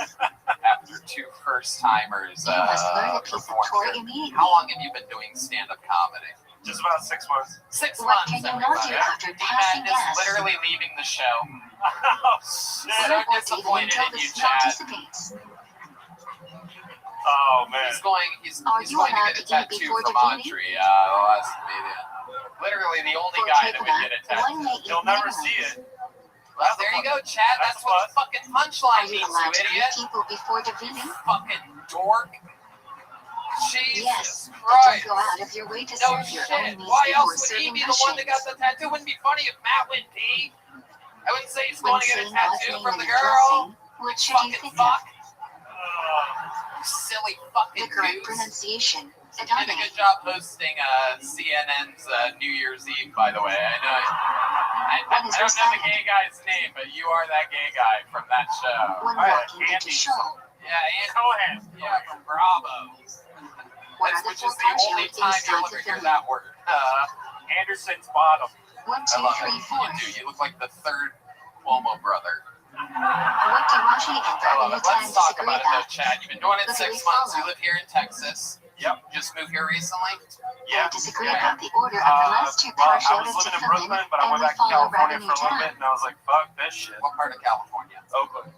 Speaker 3: After two first-timers
Speaker 2: You must learn a piece of
Speaker 3: performed
Speaker 2: Torah
Speaker 3: here,
Speaker 2: immediately.
Speaker 3: how long have you been doing stand-up comedy?
Speaker 10: Just about 6 months.
Speaker 3: 6
Speaker 2: What
Speaker 3: months,
Speaker 2: can you not
Speaker 3: everybody.
Speaker 2: do after
Speaker 3: D-Man
Speaker 2: passing
Speaker 3: is
Speaker 2: gas?
Speaker 3: literally leaving the show.
Speaker 10: Oh, shit.
Speaker 3: So
Speaker 2: Learn what David
Speaker 3: disappointed
Speaker 2: until
Speaker 3: in
Speaker 2: the
Speaker 3: you,
Speaker 2: smell
Speaker 3: Chad.
Speaker 2: dissipates.
Speaker 10: Oh, man.
Speaker 3: He's going
Speaker 2: Are
Speaker 3: to
Speaker 2: you allowed
Speaker 3: get a
Speaker 2: to eat
Speaker 3: tattoo
Speaker 2: before
Speaker 3: from
Speaker 2: debating?
Speaker 3: Audrey, the last comedian. Literally the only
Speaker 2: For
Speaker 3: guy that would get a
Speaker 2: Kevin, one
Speaker 3: tattoo.
Speaker 2: may eat
Speaker 10: You'll never
Speaker 2: never
Speaker 10: see
Speaker 2: learns.
Speaker 10: it.
Speaker 3: Well, there you go, Chad. That's what the fucking
Speaker 2: Are
Speaker 3: punchline
Speaker 2: you
Speaker 3: means,
Speaker 2: allowed
Speaker 3: you
Speaker 2: to eat
Speaker 3: idiot.
Speaker 2: people before debating?
Speaker 3: Fucking dork. Jesus
Speaker 2: Yes, but
Speaker 3: Christ.
Speaker 2: don't go out of your way to
Speaker 3: No
Speaker 2: serve your
Speaker 3: shit.
Speaker 2: enemies
Speaker 3: Why
Speaker 2: before
Speaker 3: else would he
Speaker 2: serving
Speaker 3: be the one that got
Speaker 2: Russians.
Speaker 3: the tattoo? Wouldn't it be funny if Matt would be. I wouldn't say he's
Speaker 2: When
Speaker 3: going to get a
Speaker 2: saying God's
Speaker 3: tattoo
Speaker 2: name
Speaker 3: from
Speaker 2: in
Speaker 3: the
Speaker 2: a
Speaker 3: girl.
Speaker 2: blessing, what should you
Speaker 3: Fucking
Speaker 2: think
Speaker 3: fuck.
Speaker 2: of?
Speaker 3: You silly
Speaker 2: The
Speaker 3: fucking
Speaker 2: correct
Speaker 3: goose.
Speaker 2: pronunciation,
Speaker 3: You did a
Speaker 2: Adonai.
Speaker 3: good job hosting CNN's New Year's Eve, by the way. I know. I don't know the gay guy's name, but you are that gay guy from that show.
Speaker 2: When walking into show,
Speaker 3: Yeah, and yeah, from Bravo.
Speaker 2: what are the
Speaker 3: Which
Speaker 2: four
Speaker 3: is the only
Speaker 2: punctuate
Speaker 3: time
Speaker 2: inside
Speaker 3: you'll
Speaker 2: the
Speaker 3: ever hear
Speaker 2: film?
Speaker 3: that word.
Speaker 10: Anderson's bottom.
Speaker 2: 1,
Speaker 3: I
Speaker 2: 2,
Speaker 3: love
Speaker 2: 3,
Speaker 3: it.
Speaker 2: 4.
Speaker 3: You do. You look like the third Cuomo brother.
Speaker 2: What do Rashi and
Speaker 3: I
Speaker 2: Rabbi
Speaker 3: love it. Let's
Speaker 2: Rothschild
Speaker 3: talk
Speaker 2: disagree
Speaker 3: about it though,
Speaker 2: about?
Speaker 3: Chad. You've been doing it
Speaker 2: Look at
Speaker 3: 6
Speaker 2: me
Speaker 3: months. You
Speaker 2: follow.
Speaker 3: live here in Texas.
Speaker 10: Yep.
Speaker 3: Just moved here recently.
Speaker 2: They
Speaker 10: Yeah.
Speaker 2: disagree
Speaker 10: Yeah.
Speaker 2: about the order of the last two
Speaker 10: Well, I
Speaker 2: parshiotas
Speaker 10: was
Speaker 2: to
Speaker 10: living in
Speaker 2: fill in,
Speaker 10: Brooklyn, but I
Speaker 2: and
Speaker 10: went
Speaker 2: we
Speaker 10: back to
Speaker 2: follow
Speaker 10: California
Speaker 2: Rabbi
Speaker 10: for a little bit,
Speaker 2: Newton.
Speaker 10: and I was like, fuck this shit.
Speaker 3: What part of California?
Speaker 10: Oakland.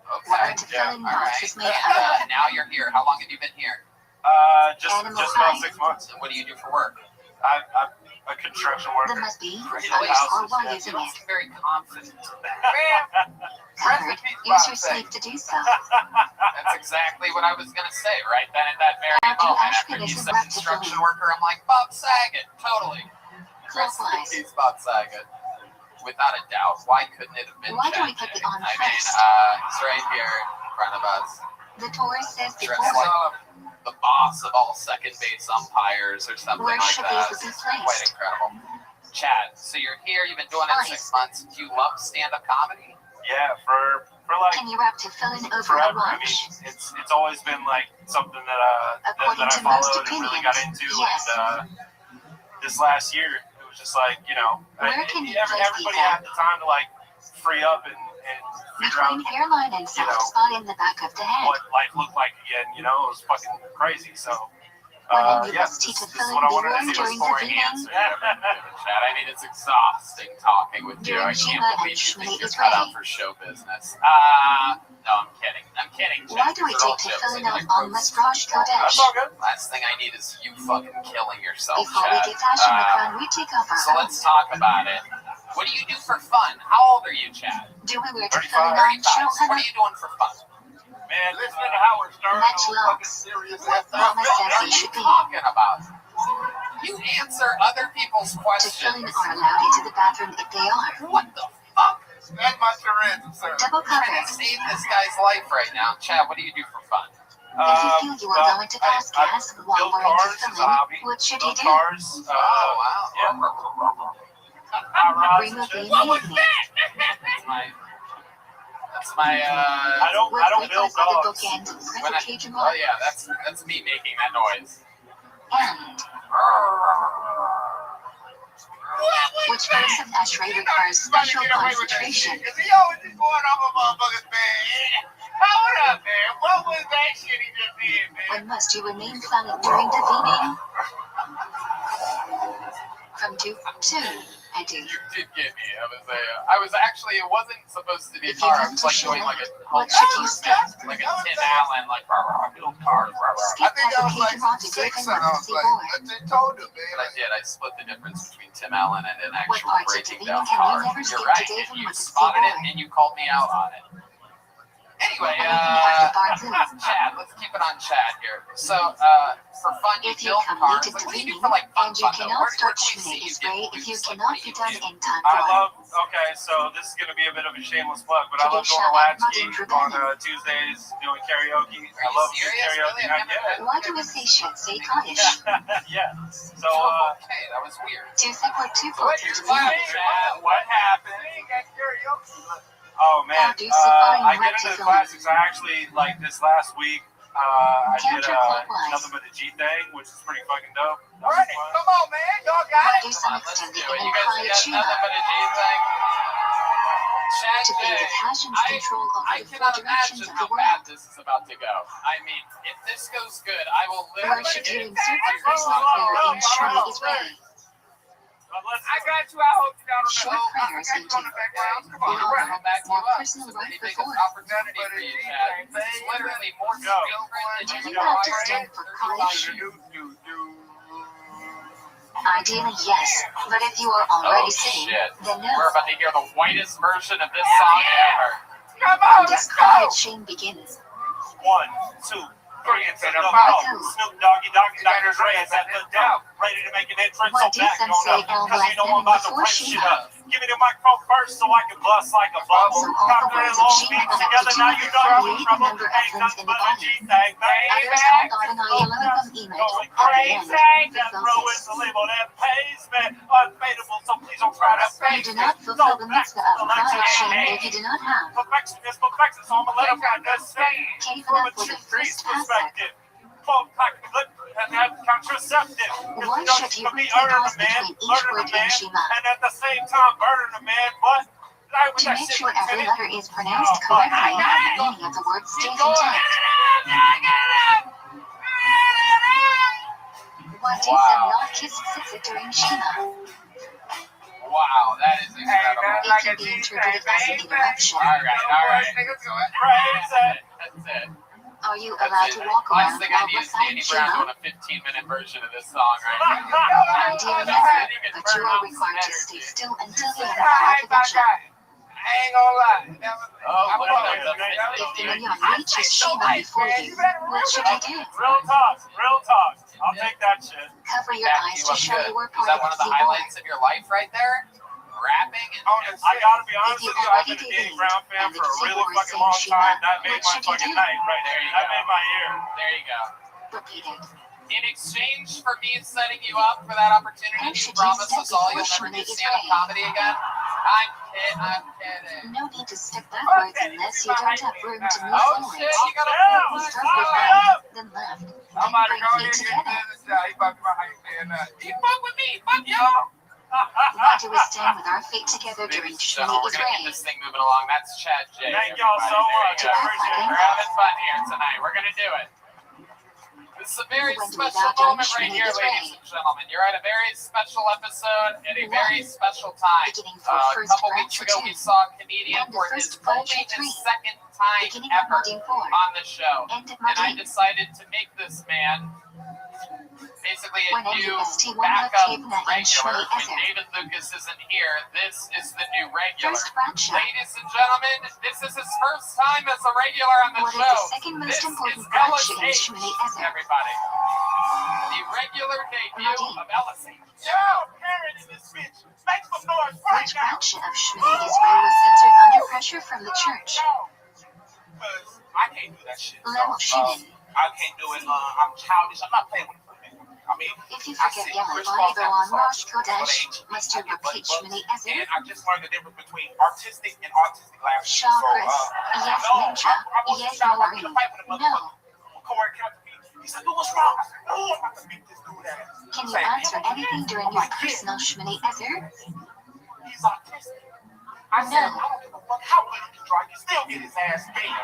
Speaker 2: Order
Speaker 3: Okay.
Speaker 2: to
Speaker 10: Yeah.
Speaker 2: fill in
Speaker 3: All
Speaker 2: knots
Speaker 3: right.
Speaker 2: is made out of
Speaker 3: And now you're here. How long have you been here?
Speaker 10: Just
Speaker 2: Animal
Speaker 10: about
Speaker 2: hide.
Speaker 10: 6 months.
Speaker 3: And what do you do for work?
Speaker 10: I'm a construction
Speaker 2: There
Speaker 10: worker.
Speaker 2: must be
Speaker 3: Right.
Speaker 2: voice or while
Speaker 10: Yeah.
Speaker 3: You
Speaker 2: using
Speaker 3: don't
Speaker 2: it.
Speaker 3: seem very confident.
Speaker 2: Covered, use your sleep to do so.
Speaker 3: That's exactly what I was going to say right then at that very
Speaker 2: After
Speaker 3: moment. After
Speaker 2: Ashkenaz
Speaker 3: you
Speaker 2: is
Speaker 3: said
Speaker 2: left to
Speaker 3: construction
Speaker 2: fill in.
Speaker 3: worker, I'm like, Bob Saget. Totally. Rest in
Speaker 2: Clockwise.
Speaker 3: peace, Bob Saget. Without a doubt. Why couldn't it have been
Speaker 2: Why do we
Speaker 3: Chad
Speaker 2: put the
Speaker 3: J?
Speaker 2: on
Speaker 3: I mean,
Speaker 2: first?
Speaker 3: it's right here in front of us.
Speaker 2: The Torah says
Speaker 3: Dressed
Speaker 2: before.
Speaker 3: like the boss of all second base umpires or something
Speaker 2: Where
Speaker 3: like
Speaker 2: should
Speaker 3: that.
Speaker 2: these be
Speaker 3: It's quite
Speaker 2: placed?
Speaker 3: incredible. Chad, so you're here, you've been doing it 6 months. Do you love stand-up comedy?
Speaker 10: Yeah, for like
Speaker 2: Can you wrap to fill in over a
Speaker 10: forever. I mean,
Speaker 2: lunch?
Speaker 10: it's always been like something that
Speaker 2: According
Speaker 10: I
Speaker 2: to most
Speaker 10: followed and really got
Speaker 2: opinions,
Speaker 10: into.
Speaker 2: yes.
Speaker 10: And this last year, it was just like, you know,
Speaker 2: Where can you place these
Speaker 10: everybody
Speaker 2: at?
Speaker 10: had the time to like free up and figure out
Speaker 2: Between hairline and soft
Speaker 10: know,
Speaker 2: spot in the back of the head.
Speaker 10: what life looked like again. You know, it was fucking crazy. So,
Speaker 2: Women
Speaker 10: yeah,
Speaker 2: university
Speaker 10: this
Speaker 2: to
Speaker 10: is
Speaker 2: fill
Speaker 10: what
Speaker 2: in
Speaker 10: I
Speaker 2: the
Speaker 10: wanted to
Speaker 2: room
Speaker 10: do.
Speaker 2: during the
Speaker 3: Boring
Speaker 2: meeting.
Speaker 3: answer you ever given, Chad. I mean, it's exhausting talking with you. I
Speaker 2: During
Speaker 3: can't
Speaker 2: Shiva
Speaker 3: believe
Speaker 2: and
Speaker 3: you think
Speaker 2: Shmini
Speaker 3: you're
Speaker 2: is
Speaker 3: cut
Speaker 2: ready.
Speaker 3: out for show business. No, I'm kidding. I'm kidding, Chad.
Speaker 2: Why do we
Speaker 3: These are all
Speaker 2: take to
Speaker 3: jokes.
Speaker 2: fill in
Speaker 3: I
Speaker 2: on
Speaker 3: did a
Speaker 2: Almas
Speaker 3: roast.
Speaker 2: Rosh
Speaker 10: That's
Speaker 2: Kodesh?
Speaker 10: all good.
Speaker 3: Last thing I need is you fucking killing yourself,
Speaker 2: Before we
Speaker 3: Chad.
Speaker 2: give Hashem the crown, we take off our
Speaker 3: So
Speaker 2: own.
Speaker 3: let's talk about it. What do you do for fun? How old are you, Chad?
Speaker 2: Do we wear to fill in
Speaker 10: 35.
Speaker 2: on
Speaker 3: 35. So what are
Speaker 2: Shulchan?
Speaker 3: you doing for fun?
Speaker 10: Man, listening to Howard Stern.
Speaker 2: Match
Speaker 10: on fucking
Speaker 2: locks.
Speaker 10: serious
Speaker 2: What
Speaker 10: ass
Speaker 2: Mama
Speaker 10: stuff.
Speaker 2: says
Speaker 3: What are
Speaker 2: it
Speaker 3: you
Speaker 2: should be.
Speaker 3: talking about? You answer other people's
Speaker 2: To fill in
Speaker 3: questions.
Speaker 2: or allowed into the bathroom if they are.
Speaker 3: What the fuck?
Speaker 4: That's my Tourette's, sir.
Speaker 2: Double
Speaker 3: I'm trying
Speaker 2: covered.
Speaker 3: to save this guy's life right now. Chad, what do you do for fun?
Speaker 2: If you feel you are going to pass
Speaker 10: I
Speaker 2: gas while
Speaker 10: build
Speaker 2: we're in
Speaker 10: cars
Speaker 2: the
Speaker 10: is a
Speaker 2: fill in,
Speaker 10: hobby.
Speaker 2: what should you
Speaker 10: Build
Speaker 2: do?
Speaker 10: cars.
Speaker 3: Oh, wow.
Speaker 10: Hot rods and
Speaker 2: Remove
Speaker 10: shit.
Speaker 2: the immediately.
Speaker 3: That's my,
Speaker 10: I don't
Speaker 2: With
Speaker 10: build
Speaker 2: liquids of the
Speaker 10: dogs.
Speaker 2: bookend, press
Speaker 3: when
Speaker 2: a
Speaker 3: I,
Speaker 2: cage and
Speaker 3: oh yeah, that's me making that noise.
Speaker 2: And which verse of Ashrei requires special concentration?
Speaker 4: Because he always just going off a motherfucker's bed. Hold up, man. What was that shit he just did, man?
Speaker 2: When must you remain silent during the meeting? From 2 to I do.
Speaker 3: You did get me. I was actually, it wasn't supposed to be a
Speaker 2: If you
Speaker 3: car. I
Speaker 2: have
Speaker 3: was
Speaker 2: to
Speaker 3: like
Speaker 2: show
Speaker 3: doing like a
Speaker 2: what should you skip?
Speaker 3: like a Tim Allen, like build cars.
Speaker 2: Skip
Speaker 4: I think I was like
Speaker 2: application to
Speaker 4: 6
Speaker 2: give
Speaker 4: and I was
Speaker 2: emergency
Speaker 4: like,
Speaker 2: board.
Speaker 4: I just told him, man.
Speaker 3: But I did. I split the difference between Tim Allen and an
Speaker 2: What
Speaker 3: actual
Speaker 2: parts of
Speaker 3: breaking
Speaker 2: the
Speaker 3: down
Speaker 2: video can you
Speaker 3: car.
Speaker 2: never
Speaker 3: You're
Speaker 2: skip
Speaker 3: right.
Speaker 2: to Dave
Speaker 3: And you
Speaker 2: emergency
Speaker 3: spotted it
Speaker 2: board?
Speaker 3: and you called me out on it. Anyway, Chad, let's keep it on Chad here. So, for fun, you
Speaker 2: If you
Speaker 3: build
Speaker 2: come
Speaker 3: cars.
Speaker 2: late to
Speaker 3: Like, what do you do
Speaker 2: cleaning
Speaker 3: for like fun?
Speaker 2: and you
Speaker 3: Though?
Speaker 2: cannot
Speaker 3: Where
Speaker 2: start
Speaker 3: can we see
Speaker 2: Shmini
Speaker 3: you
Speaker 2: Israel
Speaker 3: get
Speaker 2: if you
Speaker 3: loose? Like,
Speaker 2: cannot
Speaker 3: what do
Speaker 2: be
Speaker 3: you
Speaker 2: done
Speaker 3: do?
Speaker 2: in time
Speaker 10: I
Speaker 2: for
Speaker 10: love. Okay, so this is gonna be a bit of a shameless plug, but I love going to Latchkey on Tuesdays doing karaoke. I love doing
Speaker 3: serious?
Speaker 10: karaoke.
Speaker 3: Really? I've never
Speaker 10: Yeah.
Speaker 2: Why do we say should say Kaddish?
Speaker 10: Yeah. So,
Speaker 3: Okay, that was weird.
Speaker 2: To support two
Speaker 3: So what
Speaker 2: cultures
Speaker 3: you're laughing at?
Speaker 10: what happened? Oh man,
Speaker 2: How do you supply
Speaker 10: I get
Speaker 2: right
Speaker 10: into
Speaker 2: to
Speaker 10: the
Speaker 2: film?
Speaker 10: classics. I actually like this last week. I did
Speaker 2: Counterclockwise.
Speaker 10: nothing but the G thing, which is pretty fucking dope. That was
Speaker 4: Alright,
Speaker 10: fun.
Speaker 4: come on, man. Y'all got
Speaker 2: How
Speaker 4: it.
Speaker 2: do
Speaker 3: Come
Speaker 2: some
Speaker 3: on, let's
Speaker 2: extend
Speaker 3: do
Speaker 2: the
Speaker 3: it. You guys
Speaker 2: Quiet
Speaker 3: got
Speaker 2: Shema
Speaker 3: nothing but a G thing? Chad
Speaker 2: to be
Speaker 3: J,
Speaker 2: the passion's control over
Speaker 3: I
Speaker 2: the four
Speaker 3: cannot
Speaker 2: directions
Speaker 3: imagine
Speaker 2: of
Speaker 3: how
Speaker 2: the
Speaker 3: bad
Speaker 2: world?
Speaker 3: this is about to go. I mean, if this goes good, I will
Speaker 2: Where
Speaker 3: literally
Speaker 2: should you
Speaker 3: get
Speaker 2: insert the personal prayer in Shmini Israel?
Speaker 10: But let's
Speaker 4: I got you. I hope you got on the
Speaker 2: Short
Speaker 4: I
Speaker 2: prayers
Speaker 4: got you on
Speaker 2: into
Speaker 4: the background. Come
Speaker 2: the
Speaker 4: on,
Speaker 3: I'll
Speaker 2: honor,
Speaker 3: back you
Speaker 2: more
Speaker 3: up.
Speaker 2: personal
Speaker 3: It's a
Speaker 2: right
Speaker 3: pretty big
Speaker 2: before.
Speaker 3: opportunity for you, Chad. It's literally more
Speaker 10: Go.
Speaker 3: children
Speaker 2: Do
Speaker 3: than
Speaker 2: you have to stand for Kaddish? Ideally, yes. But if you are already sitting,
Speaker 3: shit.
Speaker 2: then
Speaker 3: We're
Speaker 2: no.
Speaker 3: about to hear the whitest version of this song ever.
Speaker 4: Come
Speaker 2: When
Speaker 4: on,
Speaker 2: this
Speaker 4: let's go.
Speaker 2: quiet shame begins,
Speaker 10: 1, 2, 3, and to the
Speaker 2: Michael.
Speaker 10: ball. Snoop Doggy Doggy Dr. Dre is at the door, ready to make an entrance.
Speaker 2: What
Speaker 10: So
Speaker 2: did
Speaker 10: back
Speaker 2: some
Speaker 10: on
Speaker 2: say
Speaker 10: up,
Speaker 2: all
Speaker 10: cause
Speaker 2: black
Speaker 10: you know
Speaker 2: men
Speaker 10: I'm about to
Speaker 2: before
Speaker 10: break
Speaker 2: Shema?
Speaker 10: shit up. Give me the microphone first so I can bust like a bubble.
Speaker 2: So all the
Speaker 10: Confident
Speaker 2: words
Speaker 10: long
Speaker 2: of Shema
Speaker 10: beats
Speaker 2: are
Speaker 10: together,
Speaker 2: to
Speaker 10: now you know I'm in
Speaker 2: create the
Speaker 10: trouble.
Speaker 2: number of
Speaker 10: Ain't
Speaker 2: limbs in
Speaker 10: nothing
Speaker 2: the
Speaker 10: but a
Speaker 2: body.
Speaker 10: G-thing,
Speaker 2: Others
Speaker 10: baby.
Speaker 2: call God an Ayalam image.
Speaker 10: Going
Speaker 2: At the end,
Speaker 10: crazy.
Speaker 2: the
Speaker 10: That
Speaker 2: film
Speaker 10: row
Speaker 2: says,
Speaker 10: is the label that pays me. Unfadable, so please don't try to
Speaker 2: you
Speaker 10: fake
Speaker 2: do
Speaker 10: me.
Speaker 2: not fulfill the
Speaker 10: So back
Speaker 2: mitzvah
Speaker 10: to
Speaker 2: of
Speaker 10: the
Speaker 2: quiet shame
Speaker 10: legend.
Speaker 2: if you do not have
Speaker 10: Perfection is perfection, so I'ma let them understand.
Speaker 2: taken
Speaker 10: From a
Speaker 2: up with the
Speaker 10: chief
Speaker 2: first
Speaker 10: priest
Speaker 2: pasuk.
Speaker 10: perspective, full pack of good and have contraceptive.
Speaker 2: Why
Speaker 10: You know
Speaker 2: should you
Speaker 10: can be
Speaker 2: read the
Speaker 10: earning
Speaker 2: pause
Speaker 10: a man,
Speaker 2: between each
Speaker 10: learning
Speaker 2: word
Speaker 10: a
Speaker 2: in
Speaker 10: man,
Speaker 2: Shema?
Speaker 10: and at the same time burning a man, but I with
Speaker 2: To
Speaker 10: that
Speaker 2: make
Speaker 10: shit
Speaker 2: sure every
Speaker 10: pretending.
Speaker 2: letter is pronounced correctly, the meaning of the word stays intact. Why do some not kiss tzitzit during Shema?
Speaker 3: Wow, that is incredible.
Speaker 2: It can be interpreted as an interruption.
Speaker 3: All right.
Speaker 10: Praise it.
Speaker 3: That's it.
Speaker 2: Are you allowed to walk
Speaker 3: Last
Speaker 2: around
Speaker 3: thing I
Speaker 2: while
Speaker 3: need is Danny
Speaker 2: reciting
Speaker 3: Brown
Speaker 2: Shema?
Speaker 3: doing a 15-minute version of this song right now.
Speaker 2: Ideally never, but you are required to stay still until the end of the production.
Speaker 4: I ain't gonna lie.
Speaker 3: Oh, look at
Speaker 2: If the
Speaker 3: that.
Speaker 2: minyan reaches Shema before you, what should you do?
Speaker 10: Real talk, real talk. I'll take that shit.
Speaker 2: Cover your eyes to show you were
Speaker 3: Is
Speaker 2: part
Speaker 3: that one
Speaker 2: of
Speaker 3: of the
Speaker 2: the
Speaker 3: highlights of your life right there? Rapping and
Speaker 10: I gotta be honest
Speaker 2: If you
Speaker 10: with you, I've
Speaker 2: already
Speaker 10: been a
Speaker 2: did
Speaker 10: Danny Brown fan
Speaker 2: and the
Speaker 10: for a really
Speaker 2: keyboard
Speaker 10: fucking long
Speaker 2: saying
Speaker 10: time.
Speaker 2: Shema,
Speaker 10: That made
Speaker 2: what
Speaker 10: my
Speaker 2: should you
Speaker 10: fucking
Speaker 2: do?
Speaker 10: night right there. That made my year.
Speaker 3: there you go.
Speaker 2: Repeat it.
Speaker 3: In exchange for me setting you up for that opportunity,
Speaker 2: How
Speaker 3: you
Speaker 2: should you
Speaker 3: promise
Speaker 2: step
Speaker 3: us all
Speaker 2: before
Speaker 3: you'll never
Speaker 2: Shmini
Speaker 3: do stand-up
Speaker 2: Israel?
Speaker 3: comedy again? I'm kidding.
Speaker 2: No need to step backwards unless you don't have room to move
Speaker 3: Oh
Speaker 2: forward.
Speaker 3: shit, you gotta
Speaker 2: You start with right, then left, then
Speaker 4: I'm about to
Speaker 2: bring
Speaker 4: go
Speaker 2: feet
Speaker 4: ahead and
Speaker 2: together.
Speaker 4: get this shot. He about to be my hype man.
Speaker 3: You fuck with me, fuck y'all.
Speaker 2: Why do we stand with our feet together during
Speaker 3: So
Speaker 2: Shmini
Speaker 3: we're gonna keep
Speaker 2: Israel?
Speaker 3: this thing moving along. That's Chad J.
Speaker 10: Thank y'all so
Speaker 3: everybody.
Speaker 10: much.
Speaker 3: There you go.
Speaker 10: I appreciate it.
Speaker 3: We're having fun here tonight. We're gonna do it. This is a very
Speaker 2: When do
Speaker 3: special
Speaker 2: we bow down
Speaker 3: moment right
Speaker 2: Shmini
Speaker 3: here,
Speaker 2: Israel?
Speaker 3: ladies and gentlemen. You're at a very special episode at a very special time.
Speaker 2: Beginning for
Speaker 3: A
Speaker 2: first
Speaker 3: couple
Speaker 2: branch
Speaker 3: weeks
Speaker 2: for
Speaker 3: ago,
Speaker 2: two.
Speaker 3: we saw a comedian
Speaker 2: And the
Speaker 3: for
Speaker 2: first
Speaker 3: his
Speaker 2: branch
Speaker 3: only
Speaker 2: for three.
Speaker 3: his second time
Speaker 2: Beginning of
Speaker 3: ever
Speaker 2: module 4.
Speaker 3: on the show.
Speaker 2: End of
Speaker 3: And I
Speaker 2: module.
Speaker 3: decided to make this man basically a
Speaker 2: When
Speaker 3: new
Speaker 2: NUST1
Speaker 3: backup
Speaker 2: Tevna and
Speaker 3: regular.
Speaker 2: Shmini
Speaker 3: When
Speaker 2: Ezer.
Speaker 3: David Lucas isn't here, this is the new regular.
Speaker 2: First branch.
Speaker 3: Ladies and gentlemen, this is his first time as a regular on the
Speaker 2: What is
Speaker 3: show.
Speaker 2: the second most
Speaker 3: This
Speaker 2: important
Speaker 3: is
Speaker 2: branch
Speaker 3: Ellis
Speaker 2: in
Speaker 3: H,
Speaker 2: Shmini Ezer?
Speaker 3: everybody. The regular debut of Ellis H.
Speaker 8: Yo, Karen in this bitch. Make some noise right
Speaker 2: Which
Speaker 8: now.
Speaker 2: branch of Shmini Israel was censored under pressure from the church?
Speaker 8: Because I can't do that shit.
Speaker 2: Level Shimon.
Speaker 8: I can't do it. I'm childish. I'm not playing with it. I mean,
Speaker 2: If you
Speaker 8: I
Speaker 2: forget
Speaker 8: see
Speaker 2: Yom
Speaker 8: Chris
Speaker 2: Kippur
Speaker 8: Paul's
Speaker 2: on Rosh
Speaker 8: episode,
Speaker 2: Chodesh,
Speaker 8: but
Speaker 2: must you
Speaker 8: I get
Speaker 2: repeat
Speaker 8: butt
Speaker 2: Shmini
Speaker 8: bugs,
Speaker 2: Ezer?
Speaker 8: and I just learned the difference between artistic and autistic laughter.
Speaker 2: Shaw Chris, yes Ninja, yes Maureen, no.
Speaker 8: Corey came to me. He said, "Dude, what's wrong?" I said, "Oh, I'm about to beat this dude ass."
Speaker 2: Can you answer anything during your personal Shmini Ezer?
Speaker 8: He's autistic. I said, "I don't give a fuck how good he can try. He still get his ass beat."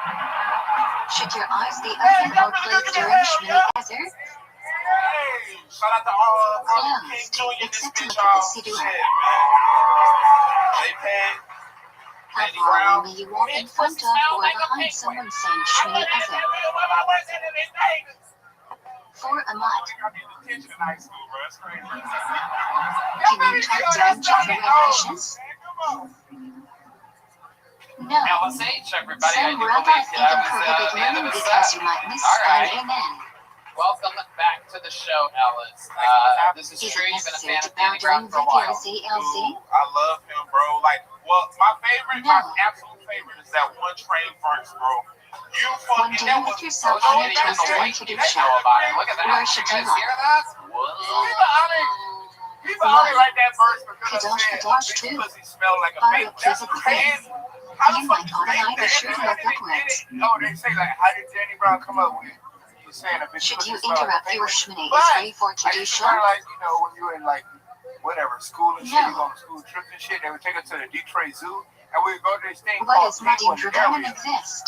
Speaker 2: Should your eyes be open or closed during Shmini Ezer?
Speaker 8: Hey, shout out to
Speaker 2: Closed,
Speaker 8: King Jr. in this
Speaker 2: except to
Speaker 8: bitch,
Speaker 2: look at the
Speaker 8: y'all.
Speaker 2: Siddur.
Speaker 8: Shit, man. Ted, Danny
Speaker 2: How
Speaker 8: Brown.
Speaker 2: far may you walk in front of or behind someone saying Shmini Ezra? For a month.
Speaker 8: Detention in high school, bro. That's crazy.
Speaker 2: Can you talk during Jeffrey Revelations? No.
Speaker 3: LSH, everybody. I
Speaker 2: Some
Speaker 3: do
Speaker 2: rabbis
Speaker 3: believe that
Speaker 2: even
Speaker 3: was
Speaker 2: prohibit
Speaker 3: the end of
Speaker 2: learning
Speaker 3: the
Speaker 2: because
Speaker 3: set.
Speaker 2: you might miss
Speaker 3: All
Speaker 2: an
Speaker 3: right.
Speaker 2: amen.
Speaker 3: Welcome back to the show, Ellis. This is
Speaker 2: Is
Speaker 3: true.
Speaker 2: it
Speaker 3: You've been a
Speaker 2: necessary
Speaker 3: fan
Speaker 2: to
Speaker 3: of
Speaker 2: bow
Speaker 3: Danny Brown
Speaker 2: during
Speaker 3: for a while.
Speaker 2: ViralRabbi?
Speaker 8: Dude, I love him, bro. Like, well, my favorite, my absolute favorite is that one train verse, bro. You
Speaker 2: One
Speaker 8: fucking,
Speaker 2: day
Speaker 8: that
Speaker 2: with
Speaker 8: was
Speaker 2: yourself
Speaker 3: Oh,
Speaker 2: on
Speaker 3: shit,
Speaker 2: a
Speaker 3: even the
Speaker 2: toaster
Speaker 3: white
Speaker 2: into
Speaker 3: people
Speaker 2: the
Speaker 3: know
Speaker 2: show.
Speaker 3: about it. Look at that.
Speaker 2: Where
Speaker 3: Did
Speaker 2: should
Speaker 3: you
Speaker 2: you
Speaker 3: guys hear
Speaker 2: look?
Speaker 3: that?
Speaker 8: People only like that verse because
Speaker 2: Kadosh,
Speaker 8: it
Speaker 2: Kadosh,
Speaker 8: said,
Speaker 2: too.
Speaker 8: pussy smell like a
Speaker 2: Fire
Speaker 8: fake.
Speaker 2: up
Speaker 8: That's
Speaker 2: to the
Speaker 8: crazy.
Speaker 2: face.
Speaker 8: How the
Speaker 2: You
Speaker 8: fuck
Speaker 2: might
Speaker 8: you
Speaker 2: ought to
Speaker 8: think
Speaker 2: hide or
Speaker 8: that?
Speaker 2: shoot look upwards.
Speaker 8: Oh, they say like, how did Danny Brown come up with it? He's saying a bitch
Speaker 2: Should
Speaker 8: pussy
Speaker 2: you
Speaker 8: smell like a
Speaker 2: interrupt
Speaker 8: fake.
Speaker 2: your Shmini
Speaker 8: But
Speaker 2: Ezra for
Speaker 8: I
Speaker 2: today's
Speaker 8: used to
Speaker 2: show?
Speaker 8: learn, like, you know, when you were in like whatever school and shit,
Speaker 2: No.
Speaker 8: you go on school trips and shit. They would take us to the Detroit Zoo, and we would go to this thing
Speaker 2: Why
Speaker 8: called
Speaker 2: does Nadim
Speaker 8: Penguin
Speaker 2: Jordan
Speaker 8: Area.
Speaker 2: exist?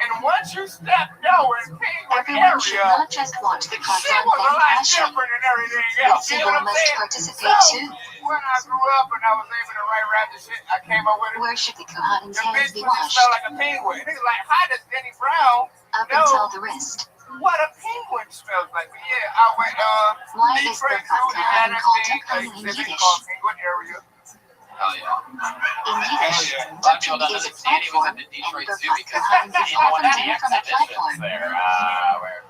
Speaker 8: And once you step down in Penguin
Speaker 2: Everyone should
Speaker 8: Area,
Speaker 2: not just watch the
Speaker 8: shit
Speaker 2: Kazan
Speaker 8: was a
Speaker 2: thing
Speaker 8: lot
Speaker 2: passion.
Speaker 8: different than everything
Speaker 2: The
Speaker 8: else. You know
Speaker 2: Tzibur
Speaker 8: what I'm
Speaker 2: must
Speaker 8: saying?
Speaker 2: participate
Speaker 8: So
Speaker 2: too.
Speaker 8: when I grew up and I was able to write rap and shit, I came up with it.
Speaker 2: Where should the Kohan's
Speaker 8: The
Speaker 2: hands
Speaker 8: bitch
Speaker 2: be
Speaker 8: pussy
Speaker 2: washed?
Speaker 8: smell like a penguin. Niggas like, how does Danny Brown
Speaker 2: Up
Speaker 8: know
Speaker 2: until the wrist.
Speaker 8: what a penguin smells like? But yeah, I went
Speaker 2: Why is the
Speaker 8: Detroit Zoo and
Speaker 2: Kohan
Speaker 8: that
Speaker 2: called
Speaker 8: thing,
Speaker 2: Duckling in
Speaker 8: exhibit
Speaker 2: Yiddish?
Speaker 8: called Penguin Area.
Speaker 3: Hell yeah.
Speaker 2: In Yiddish,
Speaker 3: A lot of people don't
Speaker 2: Duckling
Speaker 3: know
Speaker 2: is a
Speaker 3: that Danny was
Speaker 2: platform,
Speaker 3: at the
Speaker 2: and
Speaker 3: Detroit Zoo
Speaker 2: Birkat
Speaker 3: because
Speaker 2: Kohan is
Speaker 3: he won
Speaker 2: often
Speaker 3: the
Speaker 2: seen from a
Speaker 3: exhibitions
Speaker 2: platform.
Speaker 3: there. Where?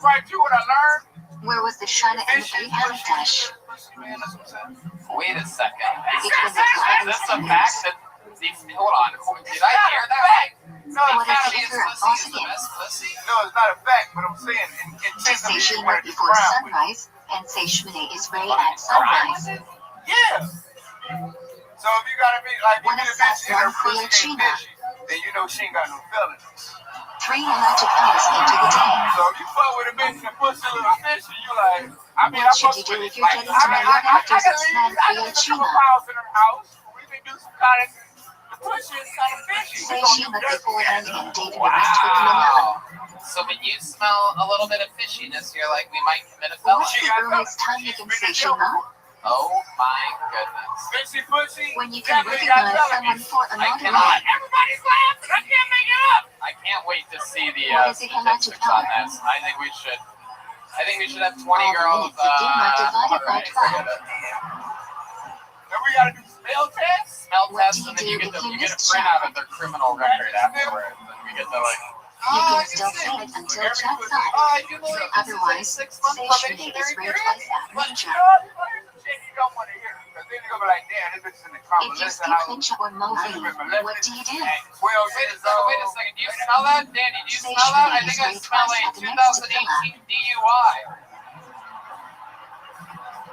Speaker 8: Right, you what I learned?
Speaker 2: Where was the Shana and the
Speaker 8: Fishes,
Speaker 2: Beit Hamikdash?
Speaker 8: man, that's what I'm saying.
Speaker 3: Wait a second.
Speaker 2: It was the
Speaker 3: Is
Speaker 2: Kohan's
Speaker 3: this the
Speaker 2: fingers.
Speaker 3: fact that hold on? Did I hear that right?
Speaker 8: No,
Speaker 2: What
Speaker 8: it's
Speaker 2: is
Speaker 8: not
Speaker 2: the
Speaker 8: a
Speaker 2: Iker of
Speaker 3: Pussy is the
Speaker 2: Ossigan?
Speaker 3: best pussy?
Speaker 8: no, it's not a fact, but I'm saying
Speaker 2: To say
Speaker 8: intentionally
Speaker 2: Shema
Speaker 8: wanted to
Speaker 2: before
Speaker 8: crown with.
Speaker 2: sunrise, and say Shmini Israel at sunrise.
Speaker 8: Yeah. So if you gotta be like,
Speaker 2: When
Speaker 8: if
Speaker 2: a
Speaker 8: you bitch in her
Speaker 2: Sasson
Speaker 8: pussy ain't
Speaker 2: China.
Speaker 8: fishy, then you know she ain't got no feelings.
Speaker 2: 3 magic hours into the day.
Speaker 8: So if you fuck with a bitch and the pussy a little fishy, you like, I mean,
Speaker 2: What
Speaker 8: I
Speaker 2: should
Speaker 8: fuck
Speaker 2: you do
Speaker 8: with
Speaker 2: if
Speaker 8: it.
Speaker 2: you're
Speaker 8: Like,
Speaker 2: getting to know your actors at Snan
Speaker 8: I can leave a
Speaker 2: China?
Speaker 8: couple miles in her house. We can do some kind of, the pussy is kind of fishy. We
Speaker 2: Say
Speaker 8: gonna
Speaker 2: Shema
Speaker 8: do that
Speaker 2: beforehand
Speaker 8: together.
Speaker 2: and David arrest with the
Speaker 3: Wow. So when you smell a little bit of fishiness, you're like, we might commit a felony.
Speaker 2: What's the earliest time you can say Shema?
Speaker 3: Oh my goodness.
Speaker 8: Fishy pussy.
Speaker 2: When you can recognize someone for a
Speaker 3: I
Speaker 2: modern
Speaker 3: cannot.
Speaker 2: man.
Speaker 8: Everybody's laughing. I can't make it up.
Speaker 3: I can't wait to see the
Speaker 2: What is a halachic
Speaker 3: statistics on
Speaker 2: hour?
Speaker 3: this. I think we should have 20
Speaker 2: All the
Speaker 3: girls.
Speaker 2: minutes of Dima divided by 12.
Speaker 8: Then we gotta do smell tests.
Speaker 3: Smell
Speaker 2: What
Speaker 3: test,
Speaker 2: do
Speaker 3: and then
Speaker 2: you
Speaker 3: you
Speaker 2: do
Speaker 3: get
Speaker 2: if you
Speaker 3: a
Speaker 2: missed
Speaker 3: print
Speaker 2: chat?
Speaker 3: out of their criminal record afterwards, and we get to like.
Speaker 2: You can still say it until chat's up.
Speaker 3: You believe
Speaker 2: Otherwise,
Speaker 3: this is a 6
Speaker 2: say
Speaker 3: month
Speaker 2: Shmini
Speaker 3: probationary
Speaker 2: Israel
Speaker 3: period?
Speaker 2: twice at
Speaker 8: But
Speaker 2: Ninja.
Speaker 8: shit you don't want to hear. Because then you're gonna be like, damn, this bitch is in the
Speaker 2: If you skip Ninja or Mohi, what do you do?
Speaker 3: Wait a second. Do you smell that, Danny? Do you
Speaker 2: Say
Speaker 3: smell that? I
Speaker 2: Shmini
Speaker 3: think I
Speaker 2: Israel
Speaker 3: smell
Speaker 2: twice
Speaker 3: a
Speaker 2: at the next
Speaker 3: 2018 DUI.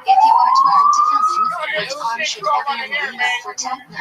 Speaker 2: If you aren't willing to fill in, which arm should everyone leave for tech
Speaker 8: And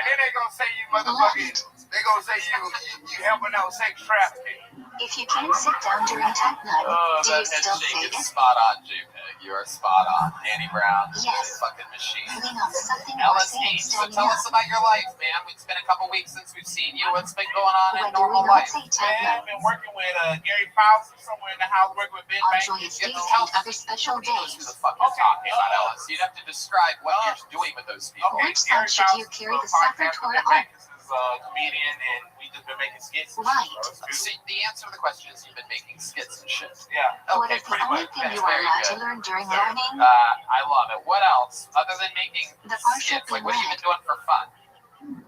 Speaker 8: then they gonna say you motherfucking, they gonna say you helping out sex trafficking.
Speaker 2: If you can't sit down during tech night,
Speaker 3: Oh,
Speaker 2: do you
Speaker 3: that
Speaker 2: still
Speaker 3: headshake
Speaker 2: say
Speaker 3: is
Speaker 2: it?
Speaker 3: spot on, JPEG. You are spot on. Danny Brown,
Speaker 2: Yes.
Speaker 3: fucking machine.
Speaker 2: Putting on something or saying
Speaker 3: LSH, so
Speaker 2: standing
Speaker 3: tell
Speaker 2: up.
Speaker 3: us about your life, man. It's been a couple weeks since we've seen you. What's been going on in
Speaker 2: When do we
Speaker 3: normal
Speaker 2: not
Speaker 3: life?
Speaker 2: say tech
Speaker 8: Man, I've
Speaker 2: night?
Speaker 8: been working with Gary Powell somewhere in the house, working with Ben
Speaker 2: On
Speaker 8: Banks.
Speaker 2: joyous
Speaker 3: You
Speaker 2: days
Speaker 3: have to
Speaker 2: and
Speaker 3: tell
Speaker 2: other special
Speaker 3: Who knows who the
Speaker 2: days.
Speaker 3: fuck you're talking about, Ellis? You'd have to describe what you're doing with those people.
Speaker 2: Which side should you carry the Sefer Torah on?
Speaker 8: Is a comedian, and we just been making skits. And
Speaker 2: Right.
Speaker 8: shit, bro. It's
Speaker 3: See, the answer to the question is you've been making skits and shit.
Speaker 8: Yeah.
Speaker 2: What
Speaker 3: Okay,
Speaker 2: is the
Speaker 3: pretty
Speaker 2: only
Speaker 3: much.
Speaker 2: thing
Speaker 3: That's
Speaker 2: you are
Speaker 3: very
Speaker 2: allowed to
Speaker 3: good.
Speaker 2: learn during learning?
Speaker 3: I love it. What else? Other than making
Speaker 2: The parsha
Speaker 3: skits, like
Speaker 2: being
Speaker 3: what have you
Speaker 2: read.
Speaker 3: been doing for fun?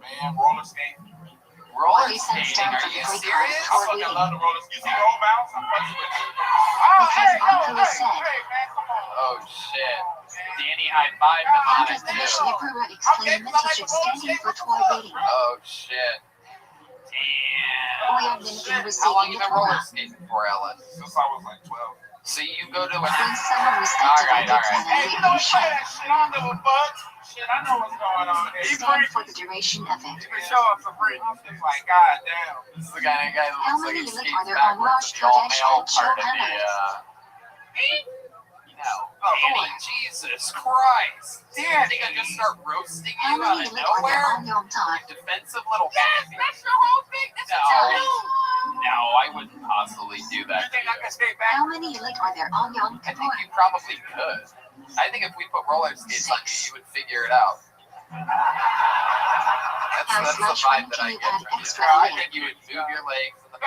Speaker 8: Man, roller skating.
Speaker 3: Roller
Speaker 2: Body sense
Speaker 3: skating?
Speaker 2: down
Speaker 3: Are
Speaker 2: for
Speaker 3: you
Speaker 2: the great
Speaker 3: serious?
Speaker 8: I
Speaker 2: cause toward
Speaker 8: fucking
Speaker 2: reading.
Speaker 8: love the roller skating. You see roll bounce? I'm fucking with you.
Speaker 2: Because Uncle said,
Speaker 8: man, come on.
Speaker 3: Oh shit. Danny high five him
Speaker 2: how
Speaker 3: on
Speaker 2: does
Speaker 3: it
Speaker 2: the
Speaker 3: too.
Speaker 2: Mishnah Berurah explain the teacher standing for Torah reading?
Speaker 3: Oh shit. Damn.
Speaker 2: We are mimicking
Speaker 3: How long
Speaker 2: receiving
Speaker 3: you
Speaker 2: the
Speaker 3: been roller
Speaker 2: Torah.
Speaker 3: skating for, Ellis?
Speaker 8: Since I was like 12.
Speaker 3: So you go to a
Speaker 2: When someone respected
Speaker 3: Alright,
Speaker 2: the
Speaker 3: alright.
Speaker 8: Hey, you
Speaker 2: Torah,
Speaker 8: know
Speaker 2: you
Speaker 8: what?
Speaker 2: should
Speaker 8: That shit, I don't give a fuck. Shit, I know what's going on here.
Speaker 2: stand for the duration of it.
Speaker 8: You can show up for free. I'm just like, god damn.
Speaker 3: This is the guy that
Speaker 2: How
Speaker 3: looks like
Speaker 2: many
Speaker 3: he
Speaker 2: limit
Speaker 3: skates
Speaker 2: are there on
Speaker 3: backwards.
Speaker 2: Rosh
Speaker 3: The all
Speaker 2: Chodesh
Speaker 3: male
Speaker 2: and
Speaker 3: part of the
Speaker 2: Shohanan?
Speaker 3: Danny, Jesus Christ. Damn, I think I just start roasting
Speaker 2: How
Speaker 3: you out
Speaker 2: many
Speaker 3: of
Speaker 2: limit are there
Speaker 3: nowhere.
Speaker 2: on Yom Tov?
Speaker 3: Defensive little
Speaker 8: Yes, that's your whole thing. That's
Speaker 3: No, I wouldn't possibly do
Speaker 8: You
Speaker 3: that.
Speaker 8: think I can stay back?
Speaker 2: How many lit are there on Yom
Speaker 3: I think
Speaker 2: Kippur?
Speaker 3: you probably could. I think if we put roller skates on you, you would figure it out. That's the vibe that I get from you.
Speaker 2: Extra
Speaker 3: I
Speaker 2: layer.
Speaker 3: think you would move your legs in the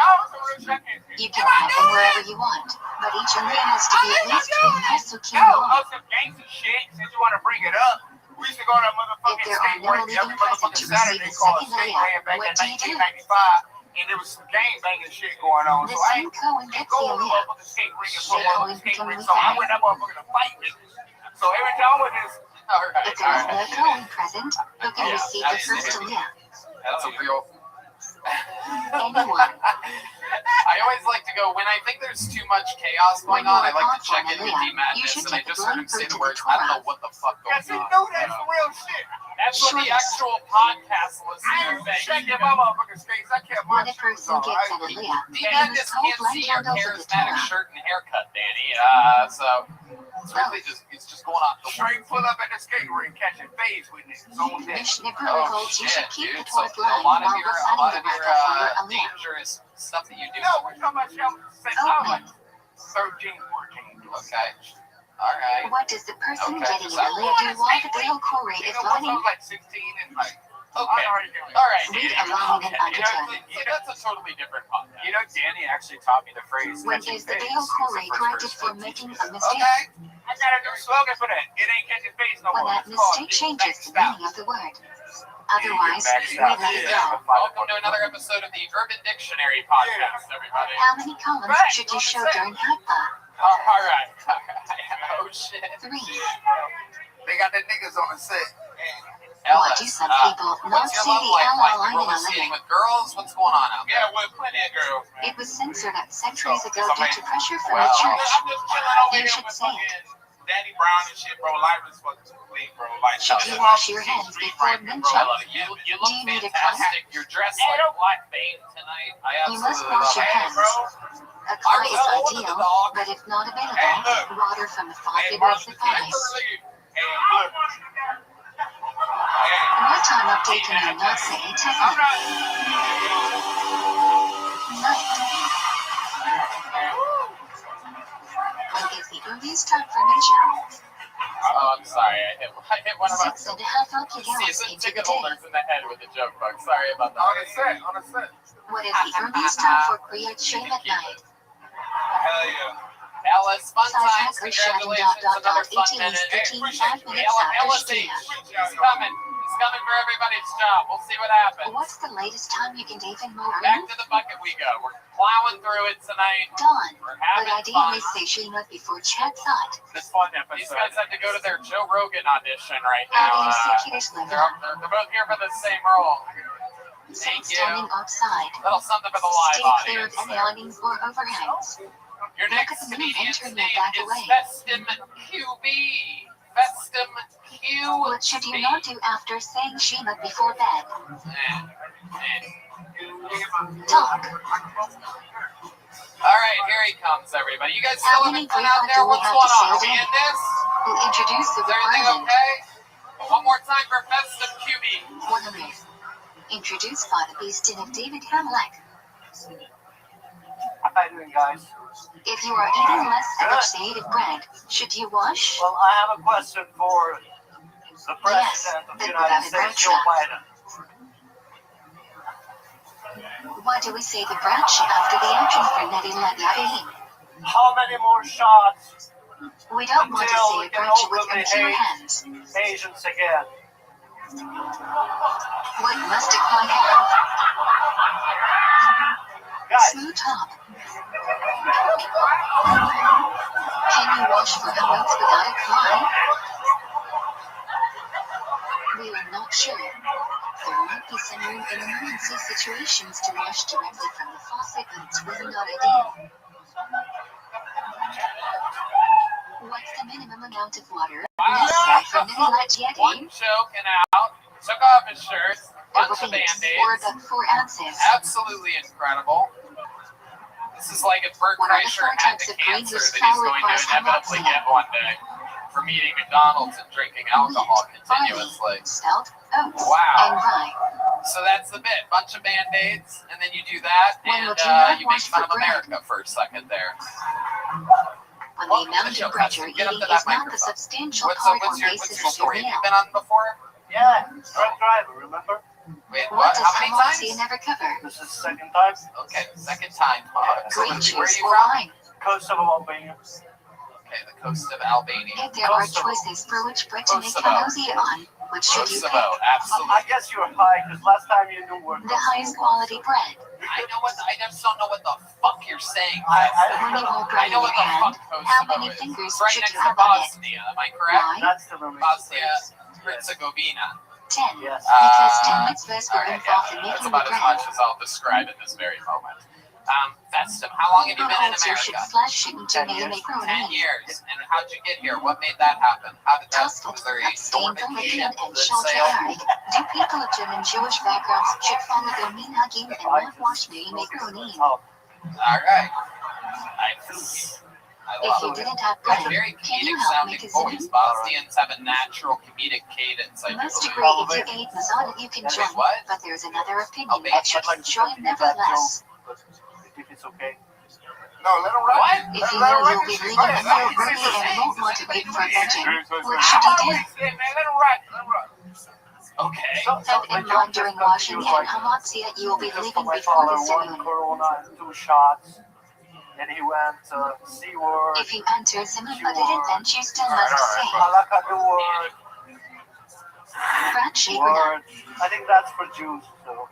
Speaker 2: You can have them wherever you want, but each layer has to be at least 3 peso
Speaker 8: Yo,
Speaker 2: long.
Speaker 8: some gangster shit, since you want to bring it up. We used to go to a
Speaker 2: If
Speaker 8: motherfucking
Speaker 2: there are
Speaker 8: skate
Speaker 2: no
Speaker 8: break
Speaker 2: living
Speaker 8: every
Speaker 2: present
Speaker 8: motherfucking
Speaker 2: to receive
Speaker 8: Saturday
Speaker 2: the
Speaker 8: called
Speaker 2: second
Speaker 8: skate
Speaker 2: layer,
Speaker 8: land back
Speaker 2: what
Speaker 8: in
Speaker 2: do you do?
Speaker 8: 1995. And there was some gang banging shit going on.
Speaker 2: The
Speaker 8: So I
Speaker 2: same Cohen
Speaker 8: ain't
Speaker 2: gets
Speaker 8: go
Speaker 2: the
Speaker 8: to the
Speaker 2: layer.
Speaker 8: motherfucking skate rink and
Speaker 2: Shit,
Speaker 8: so
Speaker 2: Cohen
Speaker 8: skate
Speaker 2: become
Speaker 8: rink.
Speaker 2: the
Speaker 8: So I
Speaker 2: same.
Speaker 8: went that motherfucker to fight niggas. So every time with this,
Speaker 3: Alright,
Speaker 2: If there is no Cohen present, who can
Speaker 3: Yeah,
Speaker 2: receive the
Speaker 3: absolutely.
Speaker 2: first layer?
Speaker 3: That's a real.
Speaker 2: Anyone.
Speaker 3: I always like to go when I think there's too much chaos going on. I like to check in with D-Madness, and I just heard him say the words. I don't know what the fuck
Speaker 8: yes,
Speaker 3: goes
Speaker 8: you
Speaker 3: on.
Speaker 8: know that's the real shit.
Speaker 3: That's what the actual podcast
Speaker 8: I
Speaker 3: listeners
Speaker 8: ain't
Speaker 3: think.
Speaker 8: checking my motherfucking skates. I kept my
Speaker 2: When a
Speaker 8: shoes
Speaker 2: person
Speaker 8: on.
Speaker 2: gets a layer,
Speaker 3: D-Madness can't see your charismatic shirt and haircut, Danny. So it's really it's just going off the
Speaker 8: Straight pull up at the skate rink, catching phase with niggas on deck.
Speaker 2: Mishnah
Speaker 3: Oh
Speaker 2: holds you should
Speaker 3: shit,
Speaker 2: keep
Speaker 3: dude.
Speaker 2: the
Speaker 3: So
Speaker 2: fourth
Speaker 3: a
Speaker 2: line
Speaker 3: lot
Speaker 2: while
Speaker 3: of your
Speaker 2: reciting the rifle for your layer.
Speaker 3: dangerous stuff that you do.
Speaker 8: No, we're talking about
Speaker 2: Open.
Speaker 8: 13, 14.
Speaker 3: Okay. All right.
Speaker 2: What does the person
Speaker 3: Okay,
Speaker 2: getting
Speaker 3: so
Speaker 2: the layer do while the Dale Corey
Speaker 8: You
Speaker 2: is
Speaker 8: know, once I
Speaker 2: learning?
Speaker 8: was like 16 and like,
Speaker 3: Okay.
Speaker 8: I already knew it.
Speaker 3: All right.
Speaker 2: Read
Speaker 3: Danny.
Speaker 2: along in an
Speaker 3: Okay.
Speaker 2: undertone.
Speaker 3: So that's a totally different podcast.
Speaker 9: You know, Danny actually taught me the phrase
Speaker 2: When
Speaker 9: catching
Speaker 2: is the
Speaker 9: phase.
Speaker 2: Dale
Speaker 9: He's the
Speaker 2: Corey
Speaker 9: first
Speaker 2: corrected
Speaker 9: person
Speaker 2: for
Speaker 9: to
Speaker 2: making
Speaker 9: teach
Speaker 2: a
Speaker 9: me.
Speaker 2: mistake?
Speaker 3: Okay.
Speaker 8: I got a new slogan for that. It ain't catching face no
Speaker 2: When
Speaker 8: more.
Speaker 2: that
Speaker 8: It's called
Speaker 2: mistake changes the
Speaker 8: maxed out.
Speaker 2: meaning of the word. Otherwise, we let it
Speaker 3: Yeah.
Speaker 2: go.
Speaker 3: Welcome to another episode of the Urban Dictionary podcast, everybody.
Speaker 2: How many columns should you show during Hagpa?
Speaker 3: All right. Oh shit.
Speaker 2: 3.
Speaker 8: They got the niggas on the set.
Speaker 2: Why do some people not
Speaker 3: what's your
Speaker 2: see
Speaker 3: love
Speaker 2: the
Speaker 3: life
Speaker 2: L
Speaker 3: like?
Speaker 2: line in
Speaker 3: Roller
Speaker 2: a
Speaker 3: skating
Speaker 2: living?
Speaker 3: with girls? What's going on out there?
Speaker 8: Yeah, with plenty of girls, man.
Speaker 2: It was censored centuries ago due to pressure from
Speaker 3: Wow.
Speaker 2: the
Speaker 8: I'm
Speaker 2: church.
Speaker 8: just chilling over
Speaker 2: You
Speaker 8: here
Speaker 2: should
Speaker 8: with
Speaker 2: say it.
Speaker 8: fucking Danny Brown and shit, bro. Life is fucking clean, bro. Like,
Speaker 2: Should you wash your hands before mention?
Speaker 3: I love it. You look
Speaker 2: Do you need a
Speaker 3: fantastic. You're dressed like Black Bane tonight. I
Speaker 2: You must
Speaker 3: absolutely
Speaker 2: wash
Speaker 3: love
Speaker 2: your
Speaker 3: it.
Speaker 2: hands.
Speaker 8: bro.
Speaker 2: A car is ideal, but if not available, water from the faucet will suffice.
Speaker 8: Hey, look. Hey,
Speaker 2: What time update can you not say
Speaker 8: I'm
Speaker 2: technically?
Speaker 8: not.
Speaker 2: Night. When is the earliest time for mention?
Speaker 3: Oh, I'm sorry. I hit one of our
Speaker 2: 6.5 lucky hours
Speaker 3: season
Speaker 2: into the
Speaker 3: ticket
Speaker 2: day.
Speaker 3: holders in the head with a joke bug. Sorry about that.
Speaker 8: On the set, on the set.
Speaker 2: What is the earliest time for create stream at night?
Speaker 8: Hell yeah.
Speaker 3: Alice, fun
Speaker 2: Size
Speaker 3: times.
Speaker 2: hacker shouting
Speaker 3: Congratulations. Another fun
Speaker 2: 18
Speaker 3: minute.
Speaker 2: is 15 5 minutes after
Speaker 3: LSH.
Speaker 2: stream.
Speaker 3: It's coming. It's coming for everybody's job. We'll see what happens.
Speaker 2: What's the latest time you can David Moore
Speaker 3: Back
Speaker 2: in?
Speaker 3: to the bucket we go. We're plowing through it tonight.
Speaker 2: Dawn.
Speaker 3: We're
Speaker 2: But
Speaker 3: having
Speaker 2: ideally
Speaker 3: fun.
Speaker 2: say Sheena before chat thought.
Speaker 9: This fun
Speaker 3: These
Speaker 9: episode.
Speaker 3: guys have to go to their Joe Rogan audition right
Speaker 2: How do
Speaker 3: now.
Speaker 2: you secure living?
Speaker 3: They're both here for the same role. Thank you.
Speaker 2: Standing outside.
Speaker 3: Little something for the live
Speaker 2: Stay clear
Speaker 3: audience.
Speaker 2: of any awnings or overhangs.
Speaker 3: Your
Speaker 2: Look
Speaker 3: next
Speaker 2: at the moon
Speaker 3: comedian's
Speaker 2: entering
Speaker 3: name
Speaker 2: and back
Speaker 3: is
Speaker 2: away.
Speaker 3: Festim QB. Festim QB.
Speaker 2: What should you not do after saying Sheena before bed? Talk.
Speaker 3: All right, here he comes, everybody. You guys
Speaker 2: How
Speaker 3: still
Speaker 2: many
Speaker 3: having fun out
Speaker 2: green
Speaker 3: there?
Speaker 2: do we
Speaker 3: What's
Speaker 2: have
Speaker 3: going
Speaker 2: to
Speaker 3: on? Are
Speaker 2: say
Speaker 3: we in this?
Speaker 2: We'll introduce the
Speaker 3: Is everything
Speaker 2: requirement.
Speaker 3: okay? One more time for Festim QB.
Speaker 2: 100. Introduced by the beast of David Hamleck.
Speaker 6: How you doing, guys?
Speaker 2: If you are eating less associated bread, should you wash?
Speaker 6: Well, I have a question for the President of the
Speaker 2: but
Speaker 6: United
Speaker 2: without a
Speaker 6: States, Joe Biden.
Speaker 2: Why do we say the branch after the action for Nettie Latlavine?
Speaker 6: How many more shots
Speaker 2: We don't want to
Speaker 6: until
Speaker 2: say
Speaker 6: we
Speaker 2: a
Speaker 6: can
Speaker 2: branch with
Speaker 6: openly
Speaker 2: impure
Speaker 6: hate
Speaker 2: hands.
Speaker 6: Asians again?
Speaker 2: What must a coin have?
Speaker 6: Guys,
Speaker 2: Smooth top. Can you wash for a month without a cry? We are not sure. There might be some room in emergency situations to wash directly from the faucet, but it's really not ideal. What's the minimum amount of water necessary for Nettie
Speaker 3: One
Speaker 2: Latlavine?
Speaker 3: choking out, took off his shirt, bunch of
Speaker 2: Overbeats, or
Speaker 3: band-aids.
Speaker 2: about 4 ounces.
Speaker 3: Absolutely incredible. This is like if Bert
Speaker 2: What are the
Speaker 3: Kreischer
Speaker 2: 4
Speaker 3: had
Speaker 2: types
Speaker 3: the
Speaker 2: of green
Speaker 3: cancer
Speaker 2: whose
Speaker 3: that he's
Speaker 2: flour
Speaker 3: going to
Speaker 2: requires
Speaker 3: inevitably
Speaker 2: hydroxide?
Speaker 3: get one day from eating McDonald's and drinking alcohol continuously.
Speaker 2: Stout, oats,
Speaker 3: Wow.
Speaker 2: and rye.
Speaker 3: So that's the bit. Bunch of band-aids, and then you do that,
Speaker 2: When
Speaker 3: and
Speaker 2: would you not
Speaker 3: you make
Speaker 2: wash
Speaker 3: fun
Speaker 2: for
Speaker 3: of
Speaker 2: bread?
Speaker 3: America for a second there.
Speaker 2: When
Speaker 3: Welcome
Speaker 2: the
Speaker 3: to
Speaker 2: amount
Speaker 3: the show,
Speaker 2: of bread you're
Speaker 3: Preston. Get up
Speaker 2: eating
Speaker 3: to that
Speaker 2: is not the
Speaker 3: microphone.
Speaker 2: substantial
Speaker 3: What's
Speaker 2: carbon
Speaker 3: your
Speaker 2: basis of your
Speaker 3: story? Have
Speaker 2: meal.
Speaker 3: you been on before?
Speaker 6: Yeah, truck driver, remember?
Speaker 3: Wait,
Speaker 2: What
Speaker 3: what?
Speaker 2: does
Speaker 3: How many
Speaker 2: Hamatsia
Speaker 3: times?
Speaker 2: never cover?
Speaker 6: This is the second time.
Speaker 3: Okay, second time. So
Speaker 2: Green
Speaker 3: where are
Speaker 2: juice
Speaker 3: you
Speaker 2: or
Speaker 3: from?
Speaker 2: wine?
Speaker 6: Coast of Albania.
Speaker 3: Okay, the coast of Albania.
Speaker 2: If there are
Speaker 6: Kosovo.
Speaker 2: choices for which bread to make
Speaker 3: Kosovo.
Speaker 2: Hamatsia on, which should you pick?
Speaker 3: Kosovo, absolutely.
Speaker 6: I guess you're high because last time you knew where
Speaker 2: The highest quality bread.
Speaker 3: I just don't know what the fuck you're saying.
Speaker 2: When you hold bread
Speaker 3: I
Speaker 2: in
Speaker 3: know
Speaker 2: your
Speaker 3: what the
Speaker 2: hand,
Speaker 3: fuck
Speaker 2: how
Speaker 3: Kosovo
Speaker 2: many
Speaker 3: is.
Speaker 2: fingers
Speaker 3: It's right
Speaker 2: should
Speaker 3: next
Speaker 2: you
Speaker 3: to
Speaker 2: have on it?
Speaker 3: Bosnia, am I correct?
Speaker 2: Why?
Speaker 6: That's the Romanian
Speaker 3: Bosnia,
Speaker 6: place.
Speaker 3: Herzegovina.
Speaker 2: 10.
Speaker 6: Yes.
Speaker 2: Because 10 mitzvahs were
Speaker 3: Alright,
Speaker 2: involved in
Speaker 3: yeah, that's
Speaker 2: making the
Speaker 3: about as
Speaker 2: bread.
Speaker 3: much as I'll describe at this very moment. Festum, how long have you
Speaker 2: Who
Speaker 3: been in
Speaker 2: holds your ship
Speaker 3: America?
Speaker 2: /shipment to
Speaker 6: 10
Speaker 2: make
Speaker 6: years.
Speaker 3: 10
Speaker 2: macaroni?
Speaker 3: years. And how'd you get here? What made that happen? How did that,
Speaker 2: Tosfot,
Speaker 3: was there a
Speaker 2: abstain from
Speaker 3: dormant
Speaker 2: Libyan
Speaker 3: ship
Speaker 2: and
Speaker 3: that
Speaker 2: Shelter
Speaker 3: sailed?
Speaker 2: Arik. Do people of German Jewish backgrounds should follow their minhagim and not wash their macaroni?
Speaker 6: Oh,
Speaker 3: Alright. I
Speaker 2: If
Speaker 3: love
Speaker 2: you
Speaker 3: it.
Speaker 2: didn't have
Speaker 3: It's a
Speaker 2: bread,
Speaker 3: very
Speaker 2: can you
Speaker 3: comedic
Speaker 2: help
Speaker 3: sounding
Speaker 2: make a
Speaker 3: voice.
Speaker 2: zin?
Speaker 3: Bosnians have a natural comedic cadence, I do
Speaker 2: Most
Speaker 3: believe.
Speaker 2: agree if you ate Mazan, you can
Speaker 3: Wait,
Speaker 2: join,
Speaker 3: what?
Speaker 2: but there's another opinion
Speaker 3: Albania.
Speaker 2: that you
Speaker 6: I'd like
Speaker 2: can
Speaker 6: to
Speaker 2: join
Speaker 6: continue that
Speaker 2: nevertheless.
Speaker 6: joke, but if it's okay.
Speaker 8: No, let him run.
Speaker 3: What?
Speaker 2: If you
Speaker 8: Let
Speaker 2: know
Speaker 8: him run
Speaker 2: you'll
Speaker 8: this
Speaker 2: be
Speaker 8: shit.
Speaker 2: leaving
Speaker 8: Go ahead.
Speaker 2: the
Speaker 8: Let him
Speaker 2: field early
Speaker 8: run.
Speaker 2: and won't want to wait for veggie, what
Speaker 8: I
Speaker 2: should
Speaker 8: don't
Speaker 2: you
Speaker 8: know what
Speaker 2: do?
Speaker 8: he said, man. Let him run. Let him run.
Speaker 3: Okay.
Speaker 2: Have in mind during washing and Hamatsia you will be
Speaker 6: Just
Speaker 2: leaving
Speaker 6: my
Speaker 2: before
Speaker 6: father,
Speaker 2: the
Speaker 6: one
Speaker 2: ceremony.
Speaker 6: Corona and 2 shots. And he went SeaWorld.
Speaker 2: If you enter Zimun but didn't, then you still must say,
Speaker 6: Alakadur.
Speaker 2: Brad Shaper.
Speaker 6: Word. I think that's for Jews, so.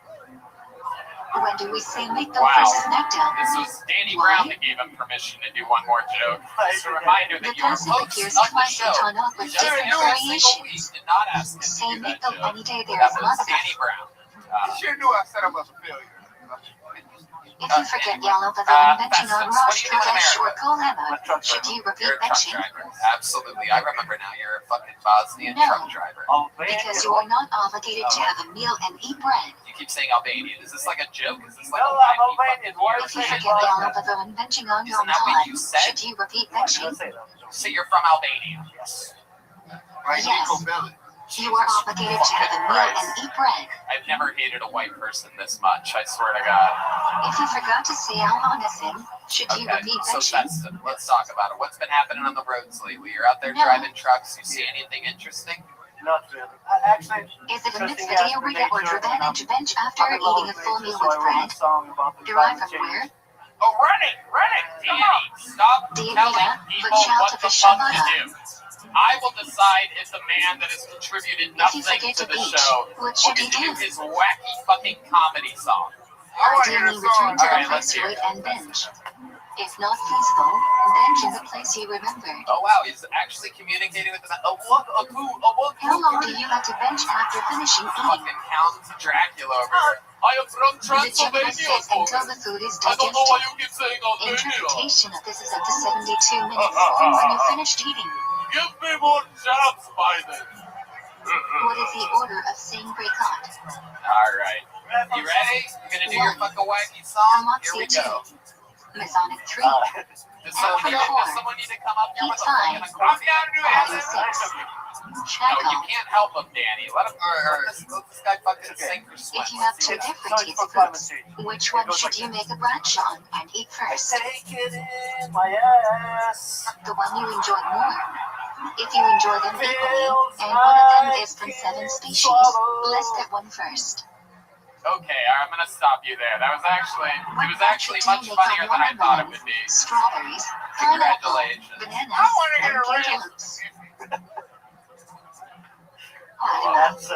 Speaker 2: When do we say make the
Speaker 3: Wow.
Speaker 2: first smackdown?
Speaker 3: This was Danny
Speaker 2: Why?
Speaker 3: Brown that gave him permission to do one more joke. Just a reminder
Speaker 2: The
Speaker 3: that you were
Speaker 2: passage
Speaker 3: host
Speaker 2: appears
Speaker 3: of the
Speaker 2: twice
Speaker 3: show.
Speaker 2: in Tanakh with
Speaker 3: Just
Speaker 2: different
Speaker 3: every single week
Speaker 2: variations.
Speaker 3: did not ask him to
Speaker 2: Say
Speaker 3: do
Speaker 2: make
Speaker 3: that
Speaker 2: them
Speaker 3: joke.
Speaker 2: any day there
Speaker 3: That
Speaker 2: is
Speaker 3: was
Speaker 2: matzah.
Speaker 3: Danny Brown.
Speaker 8: You sure knew I set him up as a failure.
Speaker 2: If you forget yellow but the invention on
Speaker 3: Festus, what
Speaker 2: Rosh
Speaker 3: do you do in
Speaker 2: Chodesh or
Speaker 3: America?
Speaker 2: Kolama, should you repeat
Speaker 3: You're a truck
Speaker 2: benching?
Speaker 3: driver. Absolutely. I remember now. You're a fucking Bosnian
Speaker 2: No.
Speaker 3: truck driver.
Speaker 2: Because you are not obligated to have a meal and eat bread.
Speaker 3: You keep saying Albanian. Is this like a joke? Is this like
Speaker 6: No,
Speaker 3: a
Speaker 6: I'm
Speaker 3: wacky
Speaker 6: Albanian.
Speaker 3: fucking
Speaker 6: Why
Speaker 3: weird
Speaker 2: If you
Speaker 6: is
Speaker 3: shit?
Speaker 2: forget yellow but the invention on
Speaker 3: Isn't that what you
Speaker 2: Yom
Speaker 3: said?
Speaker 2: should you repeat
Speaker 6: I didn't
Speaker 2: benching?
Speaker 6: say that.
Speaker 3: So you're from Albania.
Speaker 6: Yes.
Speaker 8: Like
Speaker 2: Yes.
Speaker 8: Nico Bellic.
Speaker 2: You are obligated to have a meal and eat bread.
Speaker 3: I've never hated a white person this much. I swear to God.
Speaker 2: If you forgot to say Al-Monasim, should you
Speaker 3: Okay,
Speaker 2: repeat
Speaker 3: so
Speaker 2: benching?
Speaker 3: Festum, let's talk about it. What's been happening on the roads lately? You're out there
Speaker 2: No.
Speaker 3: driving trucks. You see anything interesting?
Speaker 6: Not really. Actually,
Speaker 2: Is it a
Speaker 6: interesting
Speaker 2: mitzvah
Speaker 6: as
Speaker 2: day or
Speaker 6: nature,
Speaker 2: driven to bench after
Speaker 6: I'm in love
Speaker 2: eating a
Speaker 6: with
Speaker 2: full
Speaker 6: nature,
Speaker 2: meal
Speaker 6: so
Speaker 2: with
Speaker 6: I wrote
Speaker 2: bread?
Speaker 6: a song about the
Speaker 2: Derived
Speaker 6: climate
Speaker 2: from where?
Speaker 6: change.
Speaker 3: Oh, run it! Danny, stop
Speaker 2: Dear
Speaker 3: telling
Speaker 2: Rita,
Speaker 3: people
Speaker 2: but shout
Speaker 3: what
Speaker 2: to
Speaker 3: the
Speaker 2: the
Speaker 3: fuck to
Speaker 2: Shabbat.
Speaker 3: do. I will decide if the man that has contributed
Speaker 2: If you
Speaker 3: nothing
Speaker 2: forget
Speaker 3: to
Speaker 2: to
Speaker 3: the
Speaker 2: beach,
Speaker 3: show
Speaker 2: what
Speaker 3: will
Speaker 2: should you
Speaker 3: continue
Speaker 2: do?
Speaker 3: his wacky fucking comedy song.
Speaker 8: I want to hear
Speaker 2: Ideally,
Speaker 8: the
Speaker 2: return
Speaker 8: song.
Speaker 2: to
Speaker 3: Alright,
Speaker 2: the
Speaker 3: let's
Speaker 2: place you
Speaker 3: hear
Speaker 2: ate
Speaker 3: it.
Speaker 2: and bench. If not feasible, bench in the place you remembered.
Speaker 3: Oh wow, he's actually communicating with the man.
Speaker 2: How long do you have to bench after finishing eating?
Speaker 3: Fucking Count Dracula over here. I am from
Speaker 2: The Gemini
Speaker 3: Transylvania,
Speaker 2: says until
Speaker 3: folks.
Speaker 2: the food is
Speaker 3: I don't know why
Speaker 2: digested.
Speaker 3: you keep saying Albania.
Speaker 2: Interpretation of this is up to 72 minutes when you finished eating.
Speaker 3: Give me more jobs, Biden.
Speaker 2: What is the order of saying Brekot?
Speaker 3: Alright. You ready? You gonna do your fucking wacky song? Here we go.
Speaker 2: Masonic 3.
Speaker 3: Does someone need to come up here with a fucking
Speaker 2: P5.
Speaker 3: accordion?
Speaker 2: Body 6.
Speaker 3: No,
Speaker 2: Shackle.
Speaker 3: you can't help him, Danny. Let this guy fucking sing for sweat.
Speaker 2: If you have two different
Speaker 6: It's for climate
Speaker 2: teaspoons,
Speaker 6: change.
Speaker 2: which one should you make a branch on and eat first?
Speaker 6: Take it in my ass.
Speaker 2: The one you enjoy more. If you enjoy them equally, and one of them is from 7 species, bless that one first.
Speaker 3: Okay, I'm gonna stop you there. That was actually,
Speaker 2: What
Speaker 3: it was actually
Speaker 2: branch do you
Speaker 3: much
Speaker 2: make
Speaker 3: funnier
Speaker 2: on
Speaker 3: than I thought it
Speaker 2: watermelon,
Speaker 3: would be.
Speaker 2: strawberries, pineapple,
Speaker 3: Congratulations.
Speaker 2: bananas,
Speaker 8: I wanna hear
Speaker 2: and
Speaker 8: the rest.
Speaker 2: cantaloupes?
Speaker 6: That's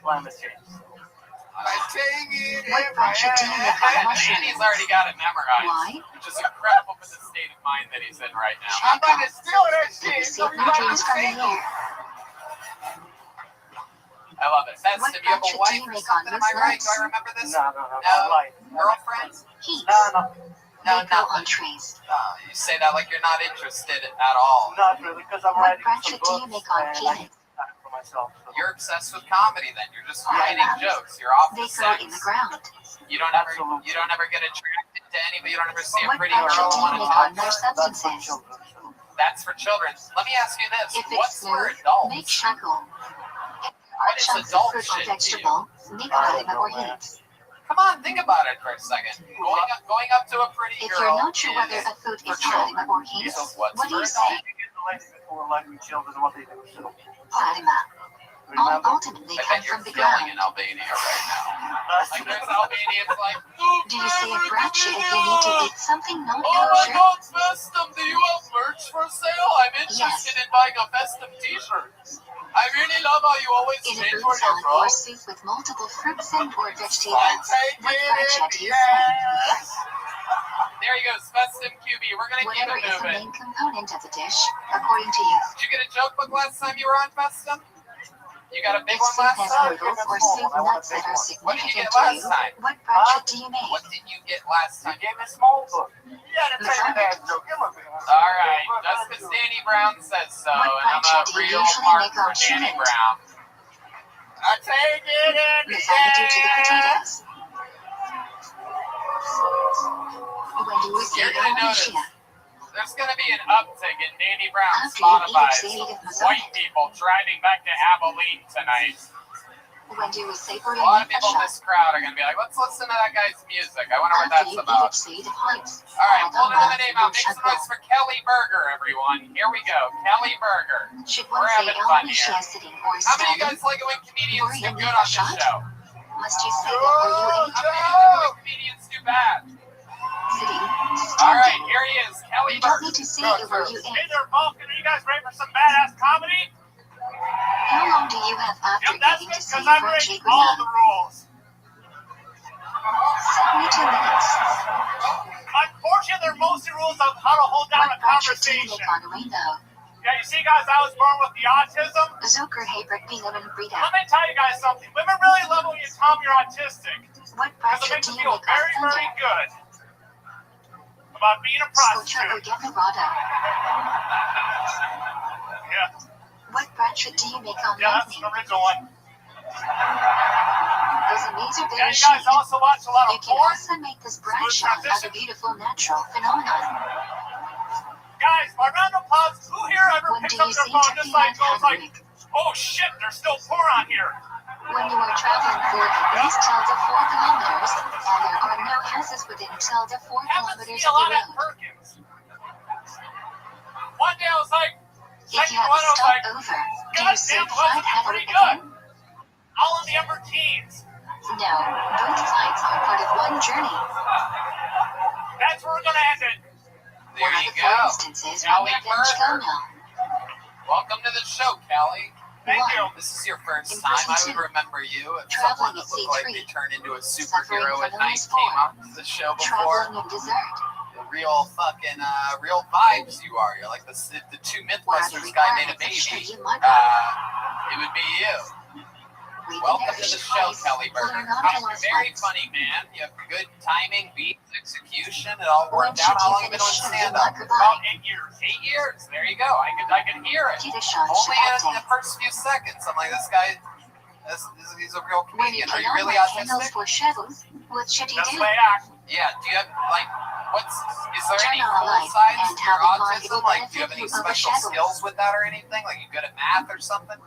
Speaker 6: climate change.
Speaker 8: I take it
Speaker 2: What
Speaker 8: in my
Speaker 2: branch do you make on
Speaker 8: ass.
Speaker 2: mushrooms?
Speaker 3: Danny's already got it memorized.
Speaker 2: Why?
Speaker 3: Which is incredible for the state of mind that he's in right now.
Speaker 8: I'm about to steal that
Speaker 2: To
Speaker 8: shit.
Speaker 2: receive nutrients from the air.
Speaker 3: I love it. That's
Speaker 2: What
Speaker 3: if you have a
Speaker 2: branch do
Speaker 3: wife
Speaker 2: you
Speaker 3: or
Speaker 2: make
Speaker 3: something,
Speaker 2: on
Speaker 3: am I right? Do
Speaker 2: nuts?
Speaker 3: I remember this?
Speaker 6: No.
Speaker 3: No.
Speaker 6: Light.
Speaker 3: Girlfriend?
Speaker 2: Heaps.
Speaker 6: No.
Speaker 2: They
Speaker 3: No,
Speaker 2: grow
Speaker 3: nothing.
Speaker 2: on trees.
Speaker 3: You say that like you're not interested at all.
Speaker 6: Not really, because I'm
Speaker 2: What
Speaker 6: writing
Speaker 2: branch
Speaker 6: some
Speaker 2: do you
Speaker 6: books
Speaker 2: make on
Speaker 6: and I
Speaker 2: peanuts?
Speaker 6: need time for myself. So.
Speaker 3: You're obsessed with comedy then. You're just writing jokes. You're off
Speaker 2: They
Speaker 3: the
Speaker 2: grow
Speaker 3: sex.
Speaker 2: in the ground.
Speaker 3: You don't ever get attracted to anybody. You don't ever see a
Speaker 2: What
Speaker 3: pretty
Speaker 2: branch
Speaker 3: girl
Speaker 2: do
Speaker 3: and
Speaker 2: you
Speaker 3: want to
Speaker 2: make
Speaker 3: talk
Speaker 2: on
Speaker 3: to
Speaker 2: their
Speaker 3: her.
Speaker 6: That's for
Speaker 2: substances?
Speaker 6: children. So.
Speaker 3: That's for children. Let me ask you this.
Speaker 2: If it's
Speaker 3: What's for
Speaker 2: smooth,
Speaker 3: adults?
Speaker 2: make shackle. If there
Speaker 3: What
Speaker 2: are
Speaker 3: is
Speaker 2: chunks of
Speaker 3: adult
Speaker 2: fruit or
Speaker 3: shit to you?
Speaker 2: vegetable, make
Speaker 6: I
Speaker 2: halima
Speaker 6: don't
Speaker 2: or
Speaker 6: know, man.
Speaker 2: heaps.
Speaker 3: Come on, think about it for a second. Going up to a pretty
Speaker 2: If
Speaker 3: girl
Speaker 2: you're not sure whether
Speaker 3: is
Speaker 2: a food
Speaker 3: for
Speaker 2: is halima
Speaker 3: children.
Speaker 2: or heaps,
Speaker 3: So what's
Speaker 2: what do
Speaker 3: for
Speaker 2: you
Speaker 3: adults?
Speaker 2: say?
Speaker 6: You get the lady before liking children, what they do. So.
Speaker 2: Halima. all ultimately
Speaker 3: I
Speaker 2: come
Speaker 3: bet you're
Speaker 2: from the
Speaker 3: feeling in
Speaker 2: ground.
Speaker 3: Albania right now. Like there's Albanians like,
Speaker 2: Do you say a bracha if you need to eat something not
Speaker 3: oh my
Speaker 2: kosher?
Speaker 3: god, Festum, do you have merch for sale? I'm interested in buying a Festum t-shirt. I really love how you always
Speaker 2: In a
Speaker 3: change
Speaker 2: fruit
Speaker 3: where you're
Speaker 2: salad or
Speaker 3: from.
Speaker 2: soup with multiple fruits and or
Speaker 3: I
Speaker 2: vegetables,
Speaker 3: take
Speaker 2: what
Speaker 3: it
Speaker 2: bracha
Speaker 3: in
Speaker 2: do
Speaker 3: the
Speaker 2: you say?
Speaker 3: ass. There you go, Festum QB. We're gonna keep
Speaker 2: Whatever
Speaker 3: it
Speaker 2: is the
Speaker 3: moving.
Speaker 2: main component of the dish, according to you.
Speaker 3: Did you get a joke book last time you were on Festum? You got a big
Speaker 2: If
Speaker 3: one
Speaker 2: soup
Speaker 3: last
Speaker 2: has
Speaker 3: time?
Speaker 2: noodles or soup nuts that are
Speaker 3: What did you
Speaker 2: significant
Speaker 3: get
Speaker 2: to
Speaker 3: last
Speaker 2: you,
Speaker 3: time?
Speaker 2: what bracha do you make?
Speaker 3: What did you get last
Speaker 6: You
Speaker 3: time?
Speaker 6: gave me a small book. Yeah, the
Speaker 2: Lasagna.
Speaker 6: ass joke. Give him a big one.
Speaker 3: Alright, just because Danny Brown says so,
Speaker 2: What
Speaker 3: and I'm
Speaker 2: bracha
Speaker 3: a
Speaker 2: do you
Speaker 3: real
Speaker 2: usually
Speaker 3: mark
Speaker 2: make
Speaker 3: for
Speaker 2: on
Speaker 3: Danny
Speaker 2: Shabbat?
Speaker 3: Brown. I take it in the
Speaker 2: Lasagna due to the
Speaker 3: ass.
Speaker 2: potatoes. When do you say
Speaker 3: You're gonna notice
Speaker 2: Alicia?
Speaker 3: there's gonna be an uptick in Danny Brown's
Speaker 2: After you eat
Speaker 3: Spotify's
Speaker 2: exceeded
Speaker 3: white
Speaker 2: Masonic.
Speaker 3: people driving back to Abilene tonight.
Speaker 2: When do you say
Speaker 3: A lot of people in
Speaker 2: Purim
Speaker 3: this crowd are gonna be like, let's listen to that guy's music. I wonder what
Speaker 2: After
Speaker 3: that's
Speaker 2: you eat
Speaker 3: about.
Speaker 2: exceeded heights.
Speaker 3: Alright, hold another name out. Make some noise for Kelly Berger, everyone. Here we go. Kelly Berger.
Speaker 2: Should
Speaker 3: We're
Speaker 2: one say
Speaker 3: having fun
Speaker 2: Alicia
Speaker 3: here.
Speaker 2: sitting or
Speaker 3: How many of you
Speaker 2: standing?
Speaker 3: guys like it when comedians do good on this show?
Speaker 2: Must you say that where you
Speaker 3: How
Speaker 2: ate?
Speaker 3: many of you like it when comedians do bad?
Speaker 2: Sitting,
Speaker 3: Alright,
Speaker 2: standing.
Speaker 3: here he is. Kelly
Speaker 2: You don't
Speaker 3: Berger.
Speaker 2: need to say it where you
Speaker 10: Hey
Speaker 2: ate.
Speaker 10: there, Vulcan. Are you guys ready for some badass comedy?
Speaker 2: How long do you have after
Speaker 10: Yep, that's
Speaker 2: eating
Speaker 10: good
Speaker 2: to say
Speaker 10: because I'm
Speaker 2: for
Speaker 10: breaking all the rules.
Speaker 2: 72 minutes.
Speaker 10: Unfortunately, there are mostly rules of how to hold down
Speaker 2: What
Speaker 10: a
Speaker 2: bracha do you
Speaker 10: conversation.
Speaker 2: make on a rainbow?
Speaker 10: Yeah, you see, guys, I was born with the autism.
Speaker 2: Zucker Hebert Bielen Brita.
Speaker 10: Let me tell you guys something. Women really love when you tell them you're autistic
Speaker 2: What
Speaker 10: because it
Speaker 2: bracha
Speaker 10: makes
Speaker 2: do
Speaker 10: them
Speaker 2: you
Speaker 10: feel
Speaker 2: make on
Speaker 10: very, very
Speaker 2: thunder?
Speaker 10: good about being a
Speaker 2: Scocha or
Speaker 10: prostitute.
Speaker 2: Gamarada?
Speaker 10: Yeah,
Speaker 2: What bracha do you make on
Speaker 10: yeah, that's
Speaker 2: lightning?
Speaker 10: an original one.
Speaker 2: Those amazing
Speaker 10: Yeah,
Speaker 2: very
Speaker 10: you guys
Speaker 2: shiny.
Speaker 10: also watch a lot
Speaker 2: You
Speaker 10: of
Speaker 2: can
Speaker 10: porn.
Speaker 2: also make this bracha of a
Speaker 10: transition.
Speaker 2: beautiful natural phenomenon.
Speaker 10: Guys, my round of applause. Who here ever
Speaker 2: When
Speaker 10: picks
Speaker 2: do
Speaker 10: up
Speaker 2: you
Speaker 10: their
Speaker 2: say
Speaker 10: phone just like goes like,
Speaker 2: Tefillah
Speaker 10: oh shit, there's still porn on here.
Speaker 2: When you are traveling for at least tilde 4 kilometers, and there are no houses within tilde 4
Speaker 10: Happens to
Speaker 2: kilometers
Speaker 10: me a
Speaker 2: of
Speaker 10: lot
Speaker 2: the
Speaker 10: at
Speaker 2: road.
Speaker 10: Perkins. One day I was like,
Speaker 2: If you
Speaker 10: second
Speaker 2: have
Speaker 10: one
Speaker 2: to
Speaker 10: I was
Speaker 2: stop
Speaker 10: like,
Speaker 2: over, do
Speaker 10: God
Speaker 2: you say
Speaker 10: damn,
Speaker 2: the
Speaker 10: well,
Speaker 2: flight
Speaker 10: that's
Speaker 2: had
Speaker 10: pretty
Speaker 2: it
Speaker 10: good.
Speaker 2: again?
Speaker 10: All in the upper teens.
Speaker 2: No, both flights are part of one journey.
Speaker 10: That's where we're gonna end it.
Speaker 3: There
Speaker 2: One of
Speaker 3: you
Speaker 2: the four
Speaker 3: go.
Speaker 2: instances
Speaker 3: Kelly
Speaker 2: when Revenge
Speaker 3: Berger.
Speaker 2: Gono.
Speaker 3: Welcome to the show, Kelly.
Speaker 10: Thank you.
Speaker 3: This is your first time. I would remember you if someone
Speaker 2: Traveling
Speaker 3: that
Speaker 2: at
Speaker 3: looked like
Speaker 2: C3.
Speaker 3: they turned into a
Speaker 2: Suffering
Speaker 3: superhero
Speaker 2: from
Speaker 3: at night
Speaker 2: illness
Speaker 3: came
Speaker 2: 4.
Speaker 3: up to the show before.
Speaker 2: Traveling in desert.
Speaker 3: The real fucking, real vibes you are. You're like the two
Speaker 2: What are the
Speaker 3: Mythbusters guy made a
Speaker 2: requirements of
Speaker 3: baby.
Speaker 2: Shri Marco?
Speaker 3: It would be you.
Speaker 2: Read the
Speaker 3: Welcome to the
Speaker 2: narration
Speaker 3: show,
Speaker 2: twice.
Speaker 3: Kelly Berger.
Speaker 2: Learn on
Speaker 3: You're
Speaker 2: Allah's
Speaker 3: very
Speaker 2: words.
Speaker 3: funny, man. You have good timing, beats, execution. It all
Speaker 2: When
Speaker 3: worked
Speaker 2: should
Speaker 3: out. How
Speaker 2: you
Speaker 3: long have you been
Speaker 2: finish
Speaker 3: doing
Speaker 2: Shri
Speaker 3: stand-up?
Speaker 2: Marco?
Speaker 10: About 8 years.
Speaker 3: 8 years. There you go. I can hear it.
Speaker 2: Kiddush
Speaker 3: Only in
Speaker 2: Shabbat.
Speaker 3: the first few seconds. I'm like, this guy, he's a real
Speaker 2: When you
Speaker 3: comedian. Are you
Speaker 2: cannot
Speaker 3: really
Speaker 2: light candles
Speaker 3: autistic?
Speaker 2: for Shavuot, what should you
Speaker 10: That's
Speaker 2: do?
Speaker 10: the way I act.
Speaker 3: Yeah. Do you have like, is there
Speaker 2: Turn
Speaker 3: any
Speaker 2: on a
Speaker 3: cool
Speaker 2: light
Speaker 3: sides
Speaker 2: and
Speaker 3: to your
Speaker 2: have it mark
Speaker 3: autism?
Speaker 2: the
Speaker 3: Like, do you have any
Speaker 2: benefit of a
Speaker 3: special
Speaker 2: Shavuot.
Speaker 3: skills with that or anything? Like, you good at math or something?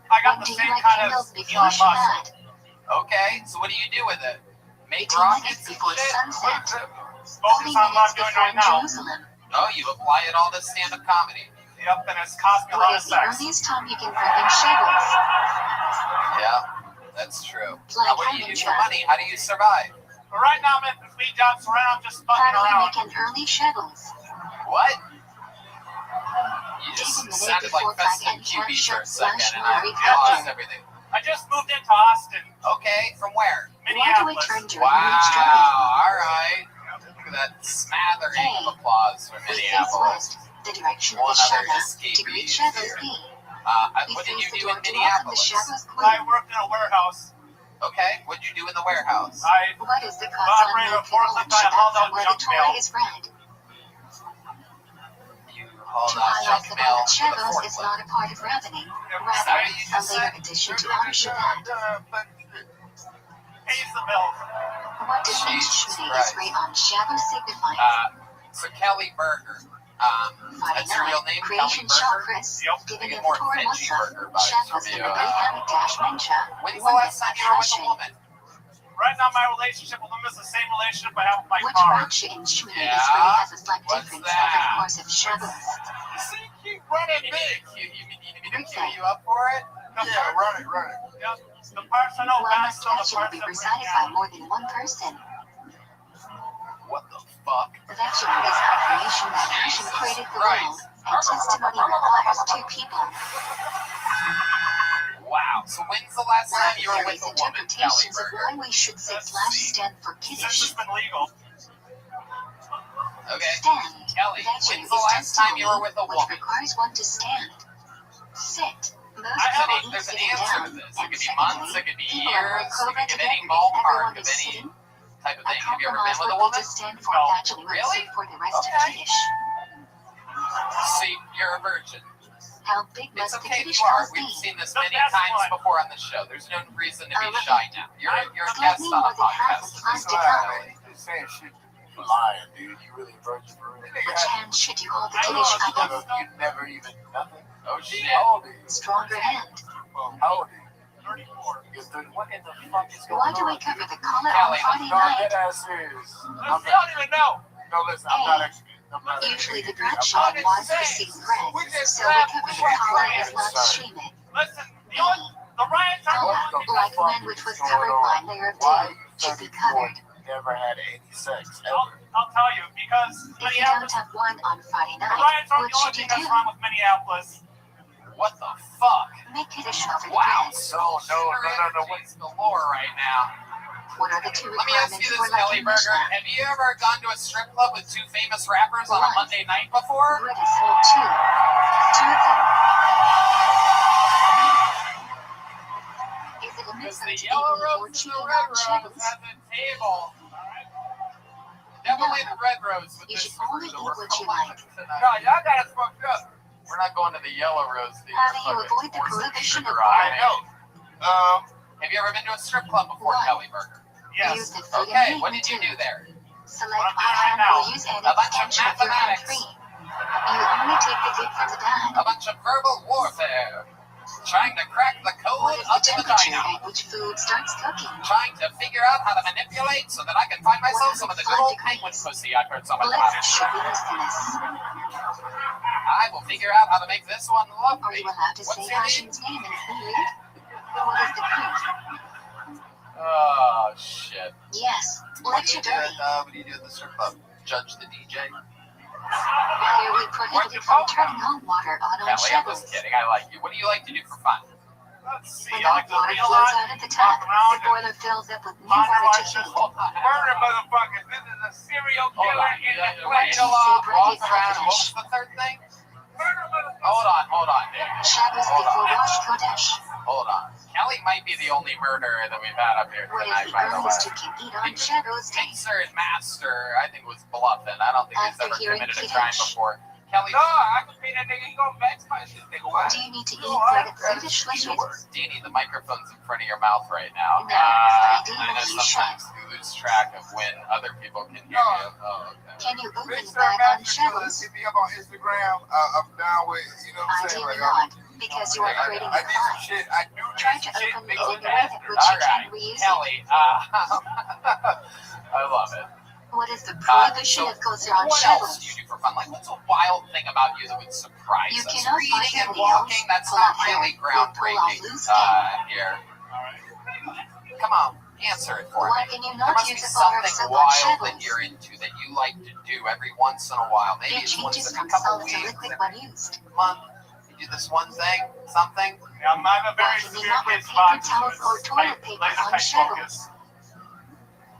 Speaker 10: I got
Speaker 2: When
Speaker 10: the
Speaker 2: do you
Speaker 10: same
Speaker 2: light
Speaker 10: kind
Speaker 2: candles
Speaker 10: of
Speaker 2: before
Speaker 10: Elon Musk.
Speaker 2: Shabbat?
Speaker 3: Okay. So what do you do with it? Make
Speaker 2: 2
Speaker 3: rockets
Speaker 2: minutes
Speaker 3: and
Speaker 2: before
Speaker 3: shit?
Speaker 2: sunset. 40
Speaker 10: Focus on what I'm
Speaker 2: minutes
Speaker 10: doing
Speaker 2: before
Speaker 10: right now.
Speaker 2: Jerusalem.
Speaker 3: Oh, you apply it all to stand-up comedy.
Speaker 10: Yep, and it's cost me a lot
Speaker 2: What
Speaker 10: of
Speaker 2: is the
Speaker 10: sex.
Speaker 2: earliest time you can bring in Shavuot?
Speaker 3: Yeah, that's true.
Speaker 2: Like
Speaker 3: What do you do for
Speaker 2: Harmon
Speaker 3: money? How do you survive?
Speaker 10: But right now I'm at the between jobs, so right now I'm just fucking
Speaker 2: How do you
Speaker 10: around.
Speaker 2: make an early Shavuot?
Speaker 3: What? You
Speaker 2: Take a
Speaker 3: just
Speaker 2: minute
Speaker 3: sounded
Speaker 2: before
Speaker 3: like Festive
Speaker 2: Frank and
Speaker 3: QB for a
Speaker 2: Ketchup
Speaker 3: second, and I
Speaker 2: /Mary
Speaker 3: lost
Speaker 2: Poppins.
Speaker 3: everything.
Speaker 10: I just moved into Austin,
Speaker 3: Okay, from where?
Speaker 2: Why do we
Speaker 10: Minneapolis.
Speaker 2: turn during
Speaker 3: Wow,
Speaker 2: each journey?
Speaker 3: alright. Look at that smattering of applause from
Speaker 2: We face
Speaker 3: Minneapolis.
Speaker 2: west, the direction of
Speaker 3: One
Speaker 2: the
Speaker 3: other
Speaker 2: Shana, to greet
Speaker 3: escapee
Speaker 2: Shavuot
Speaker 3: here.
Speaker 2: B. We
Speaker 3: What did
Speaker 2: face
Speaker 3: you
Speaker 2: the
Speaker 3: do
Speaker 2: door
Speaker 3: in
Speaker 2: to welcome the
Speaker 3: Minneapolis?
Speaker 2: Shavuot
Speaker 10: I
Speaker 2: Queen.
Speaker 10: worked in a warehouse.
Speaker 3: Okay, what did you do in the warehouse?
Speaker 10: I
Speaker 2: What is the
Speaker 10: operated
Speaker 2: cause
Speaker 10: a
Speaker 2: on
Speaker 10: forklift. I hauled out
Speaker 2: from where the
Speaker 10: junk mail.
Speaker 2: Torah is read?
Speaker 3: You hauled
Speaker 2: To
Speaker 3: out
Speaker 2: highlight
Speaker 3: junk
Speaker 2: the
Speaker 3: mail
Speaker 2: fact that
Speaker 3: with a
Speaker 2: Shavuot is
Speaker 3: forklift.
Speaker 2: not a part of rabbining,
Speaker 3: Sorry,
Speaker 2: rather
Speaker 3: you
Speaker 2: a
Speaker 3: just
Speaker 2: later
Speaker 3: said?
Speaker 2: addition to honor Shabbat.
Speaker 10: Pays the bill.
Speaker 2: What does each
Speaker 3: Jesus
Speaker 2: Shmini
Speaker 3: Christ.
Speaker 2: Israel on Shavuot signify?
Speaker 3: So Kelly Berger. That's your real name, Kelly
Speaker 2: Creation
Speaker 3: Berger?
Speaker 2: Chakras,
Speaker 10: Yep.
Speaker 3: I
Speaker 2: given
Speaker 3: get
Speaker 2: in
Speaker 3: more
Speaker 2: the Torah
Speaker 3: Finji
Speaker 2: Musaf,
Speaker 3: Burger vibes
Speaker 2: Shavuot
Speaker 3: from
Speaker 2: in
Speaker 3: you.
Speaker 2: the Breham Dash Mencha,
Speaker 3: When's the last time you were with a woman?
Speaker 10: Right now, my relationship with him is the same relationship I have with my
Speaker 2: Which
Speaker 10: car.
Speaker 2: bracha in Shmini
Speaker 3: Yeah?
Speaker 2: Israel has a slight
Speaker 3: What's
Speaker 2: difference
Speaker 3: that?
Speaker 2: over the course of Shavuot?
Speaker 8: See, keep running big.
Speaker 3: You mean
Speaker 2: prove
Speaker 3: Are
Speaker 2: it.
Speaker 3: you up for it?
Speaker 8: Yeah, run it.
Speaker 10: Yep. The personal
Speaker 2: One
Speaker 10: best of the
Speaker 2: statue be
Speaker 10: person.
Speaker 2: recited by more than one person.
Speaker 3: What the fuck?
Speaker 2: Lecture is affirmation that Hashem created the world, and testimony requires two people.
Speaker 3: Wow. So when's the last time you were with
Speaker 2: Various
Speaker 3: a woman,
Speaker 2: interpretations of
Speaker 3: Kellyberger?
Speaker 2: why we should say / stand for
Speaker 10: Since
Speaker 2: Kiddush.
Speaker 10: it's been legal.
Speaker 3: Okay.
Speaker 2: Stand.
Speaker 3: Kelly,
Speaker 2: Lecture
Speaker 3: when's
Speaker 2: is
Speaker 3: the last time you were
Speaker 2: testimony,
Speaker 3: with a
Speaker 2: which
Speaker 3: woman?
Speaker 2: requires one to stand. Sit. Most
Speaker 3: I
Speaker 2: people
Speaker 3: mean,
Speaker 2: eat
Speaker 3: there's an
Speaker 2: sitting
Speaker 3: answer
Speaker 2: down.
Speaker 3: to this. It
Speaker 2: And
Speaker 3: could be months,
Speaker 2: secondly,
Speaker 3: it could be
Speaker 2: people are more
Speaker 3: years, it
Speaker 2: cobra
Speaker 3: could give any
Speaker 2: together if
Speaker 3: ballpark
Speaker 2: everyone
Speaker 3: of
Speaker 2: is
Speaker 3: any
Speaker 2: sitting.
Speaker 3: type of
Speaker 2: A
Speaker 3: thing. Have you ever been
Speaker 2: compromise
Speaker 3: with a
Speaker 2: would be
Speaker 3: woman?
Speaker 2: to stand for
Speaker 10: No.
Speaker 2: that and
Speaker 3: Really?
Speaker 2: sit for the rest of
Speaker 3: Okay.
Speaker 2: Kiddush.
Speaker 3: See, you're a virgin.
Speaker 2: How big
Speaker 3: It's
Speaker 2: must the
Speaker 3: okay if
Speaker 2: Kiddush
Speaker 3: you are.
Speaker 2: house
Speaker 3: We've
Speaker 2: be?
Speaker 3: seen this
Speaker 10: The
Speaker 3: many
Speaker 10: best
Speaker 3: times
Speaker 10: one.
Speaker 3: before on the show. There's no reason to be
Speaker 2: let
Speaker 3: shy
Speaker 2: me-
Speaker 3: now. You're a guest
Speaker 2: Slightly
Speaker 3: on
Speaker 2: more
Speaker 3: a
Speaker 2: than half of
Speaker 3: podcast.
Speaker 2: time to
Speaker 8: Wow,
Speaker 2: come.
Speaker 8: man, you saying shit. You lying, dude. You really a virgin for real.
Speaker 2: Which hand should you hold the
Speaker 10: I
Speaker 2: Kiddush
Speaker 10: know,
Speaker 2: up in?
Speaker 8: You never even nothing.
Speaker 3: Oh shit.
Speaker 8: How old are you?
Speaker 2: Stronger hand.
Speaker 8: How old are you?
Speaker 10: 34.
Speaker 8: You're 30. What in the fuck is going
Speaker 2: Why
Speaker 8: on?
Speaker 2: do we cover the collar
Speaker 3: Kelly,
Speaker 2: on Friday
Speaker 8: No, I'm
Speaker 2: night?
Speaker 8: dead ass serious.
Speaker 10: I don't even know.
Speaker 8: No, listen, I'm not actually. I'm not
Speaker 2: Usually the
Speaker 8: actually-
Speaker 2: grandchild
Speaker 8: I'm not-
Speaker 2: wants to receive bread, so we cover the collar if not stream it.
Speaker 10: Listen, the riots are
Speaker 2: Collar,
Speaker 10: going
Speaker 2: like men which was covered by a layer of
Speaker 8: Why are
Speaker 2: dew,
Speaker 8: you
Speaker 2: should be
Speaker 8: 34
Speaker 2: covered.
Speaker 8: and you never had any sex ever?
Speaker 10: I'll tell you, because
Speaker 2: If you don't have one on Friday
Speaker 10: the
Speaker 2: night,
Speaker 10: riots aren't
Speaker 2: what
Speaker 10: the only
Speaker 2: should you
Speaker 10: thing that's
Speaker 2: do?
Speaker 10: wrong with Minneapolis.
Speaker 3: What the fuck?
Speaker 2: Make Kiddush over the
Speaker 3: Wow.
Speaker 2: bread.
Speaker 3: No. What's galore right now?
Speaker 2: What are the two
Speaker 3: Let me ask
Speaker 2: requirements
Speaker 3: you
Speaker 2: for
Speaker 3: this,
Speaker 2: liking
Speaker 3: Kelly Burger.
Speaker 2: Mishnah?
Speaker 3: Have you ever gone to a strip club with two famous rappers on a
Speaker 2: One.
Speaker 3: Monday night before?
Speaker 2: Bread is whole too. Two of them. Is it a
Speaker 3: Because
Speaker 2: mitzvah
Speaker 3: the
Speaker 2: to eat
Speaker 3: yellow
Speaker 2: meat or
Speaker 3: rose and the
Speaker 2: chicken
Speaker 3: red
Speaker 2: on
Speaker 3: rose
Speaker 2: Shabbos?
Speaker 3: at the table. Definitely the red rose with
Speaker 2: You
Speaker 3: this
Speaker 2: should only
Speaker 3: crew that
Speaker 2: eat
Speaker 3: we're
Speaker 2: what you
Speaker 3: calling
Speaker 2: like.
Speaker 3: tonight.
Speaker 8: No, y'all got us fucked up.
Speaker 3: We're not going to the yellow rose.
Speaker 2: How do you avoid the prohibition of
Speaker 3: I
Speaker 2: bread?
Speaker 3: know. Have you ever been to a strip club before,
Speaker 2: One.
Speaker 3: Kelly Burger?
Speaker 10: Yes.
Speaker 2: Use the food
Speaker 3: Okay,
Speaker 2: and
Speaker 3: what
Speaker 2: meat
Speaker 3: did you do there?
Speaker 2: Select
Speaker 10: What I'm doing
Speaker 2: by
Speaker 10: right
Speaker 2: hand
Speaker 10: now.
Speaker 2: or use any
Speaker 3: A bunch of
Speaker 2: extension of your hand
Speaker 3: mathematics.
Speaker 2: free. You only take the good from the bad.
Speaker 3: A bunch of verbal warfare. Trying to crack the
Speaker 2: What
Speaker 3: code
Speaker 2: is
Speaker 3: of
Speaker 2: the
Speaker 3: the
Speaker 2: temperature
Speaker 3: vagina.
Speaker 2: at which food starts cooking?
Speaker 3: Trying to figure out how to manipulate so that I can find myself some of the good old penguin pussy I've heard so much
Speaker 2: Let's
Speaker 3: about.
Speaker 2: should we listen this?
Speaker 3: I will figure out how to make this one
Speaker 2: Are
Speaker 3: lovely.
Speaker 2: you allowed to
Speaker 3: What's
Speaker 2: say
Speaker 3: your name?
Speaker 2: Hashem's name in food? What is the proof?
Speaker 3: Oh, shit.
Speaker 2: Yes.
Speaker 3: What do
Speaker 2: Lecture
Speaker 3: you do
Speaker 2: dirty.
Speaker 3: what do you do at the strip club? Judge the DJ?
Speaker 2: Why are we prohibited from turning on water on
Speaker 3: Kelly, I'm
Speaker 2: Shabbos?
Speaker 3: just kidding. I like you. What do you like to do for fun?
Speaker 10: Let's see.
Speaker 2: When
Speaker 10: I like
Speaker 2: hot
Speaker 10: to
Speaker 2: water
Speaker 10: read a
Speaker 2: flows
Speaker 10: lot.
Speaker 2: out at the top, the boiler fills up with new water to heat.
Speaker 8: Murder, motherfuckers. This is a serial
Speaker 3: Hold
Speaker 8: killer
Speaker 3: on.
Speaker 8: in the
Speaker 3: Read
Speaker 2: What
Speaker 3: a lot,
Speaker 2: do you
Speaker 3: walk
Speaker 2: say,
Speaker 3: around. What
Speaker 2: Brady
Speaker 3: was the third thing?
Speaker 8: Murder, motherfuckers.
Speaker 3: Hold on, Dave.
Speaker 2: Shabbos
Speaker 3: Hold
Speaker 2: before
Speaker 3: on.
Speaker 2: Rosh Chodesh.
Speaker 3: Hold on. Kelly might be the only murderer that we've had up here
Speaker 2: What
Speaker 3: tonight,
Speaker 2: is the
Speaker 3: by the way.
Speaker 2: earliest you can eat on Shabbos day?
Speaker 3: Mixer and Master, I think, was bluffing. I don't think he's
Speaker 2: After
Speaker 3: ever
Speaker 2: hearing
Speaker 3: committed a crime
Speaker 2: Kiddush.
Speaker 3: before. Kelly,
Speaker 8: No, I can pay that nigga. He gonna vex my shit, nigga. Why?
Speaker 2: Do you need to eat for the Kiddush lecture?
Speaker 3: do you need the microphones in front of your mouth right now?
Speaker 2: No, but I do
Speaker 3: I know
Speaker 2: believe you should.
Speaker 3: sometimes you lose track of when other people can hear you. Oh, okay.
Speaker 2: Can you open
Speaker 8: Mr.
Speaker 2: the bag on
Speaker 8: Master,
Speaker 2: Shabbos?
Speaker 8: hit me up on Instagram. I'm down with, you know what I'm saying?
Speaker 2: Ideally
Speaker 8: Like,
Speaker 2: not, because you are creating
Speaker 8: I
Speaker 2: a
Speaker 8: need some
Speaker 2: crime.
Speaker 8: shit. I do
Speaker 2: Try
Speaker 8: need
Speaker 2: to
Speaker 8: some shit.
Speaker 2: open
Speaker 8: Mix
Speaker 2: it in
Speaker 8: it
Speaker 2: a way that which you can
Speaker 3: Alright,
Speaker 2: reuse it.
Speaker 3: Kelly, I love it.
Speaker 2: What is the prohibition of kosher on
Speaker 3: What else
Speaker 2: Shabbos?
Speaker 3: do you do for fun? Like, what's a wild thing about you that would surprise
Speaker 2: You
Speaker 3: us?
Speaker 2: cannot
Speaker 3: Reading
Speaker 2: find
Speaker 3: and
Speaker 2: your
Speaker 3: walking,
Speaker 2: nails,
Speaker 3: that's
Speaker 2: pull
Speaker 3: not
Speaker 2: out hair,
Speaker 3: really
Speaker 2: or pull out
Speaker 3: groundbreaking
Speaker 2: loose skin.
Speaker 3: here. Come on, answer it for
Speaker 2: Why
Speaker 3: me.
Speaker 2: can you
Speaker 3: There
Speaker 2: not
Speaker 3: must be
Speaker 2: use a bar of
Speaker 3: something
Speaker 2: soap on
Speaker 3: wild that
Speaker 2: Shabbos?
Speaker 3: you're into that you like to do every once in a while. Maybe
Speaker 2: It
Speaker 3: it's once
Speaker 2: changes
Speaker 3: every
Speaker 2: from
Speaker 3: couple
Speaker 2: solid to
Speaker 3: weeks,
Speaker 2: liquid
Speaker 3: every
Speaker 2: when used.
Speaker 3: month. You do this one thing, something.
Speaker 10: I'm a
Speaker 2: Why
Speaker 10: very
Speaker 2: can you
Speaker 10: severe
Speaker 2: not wear
Speaker 10: kid
Speaker 2: paper
Speaker 10: spot.
Speaker 2: towels or toilet paper on Shabbos?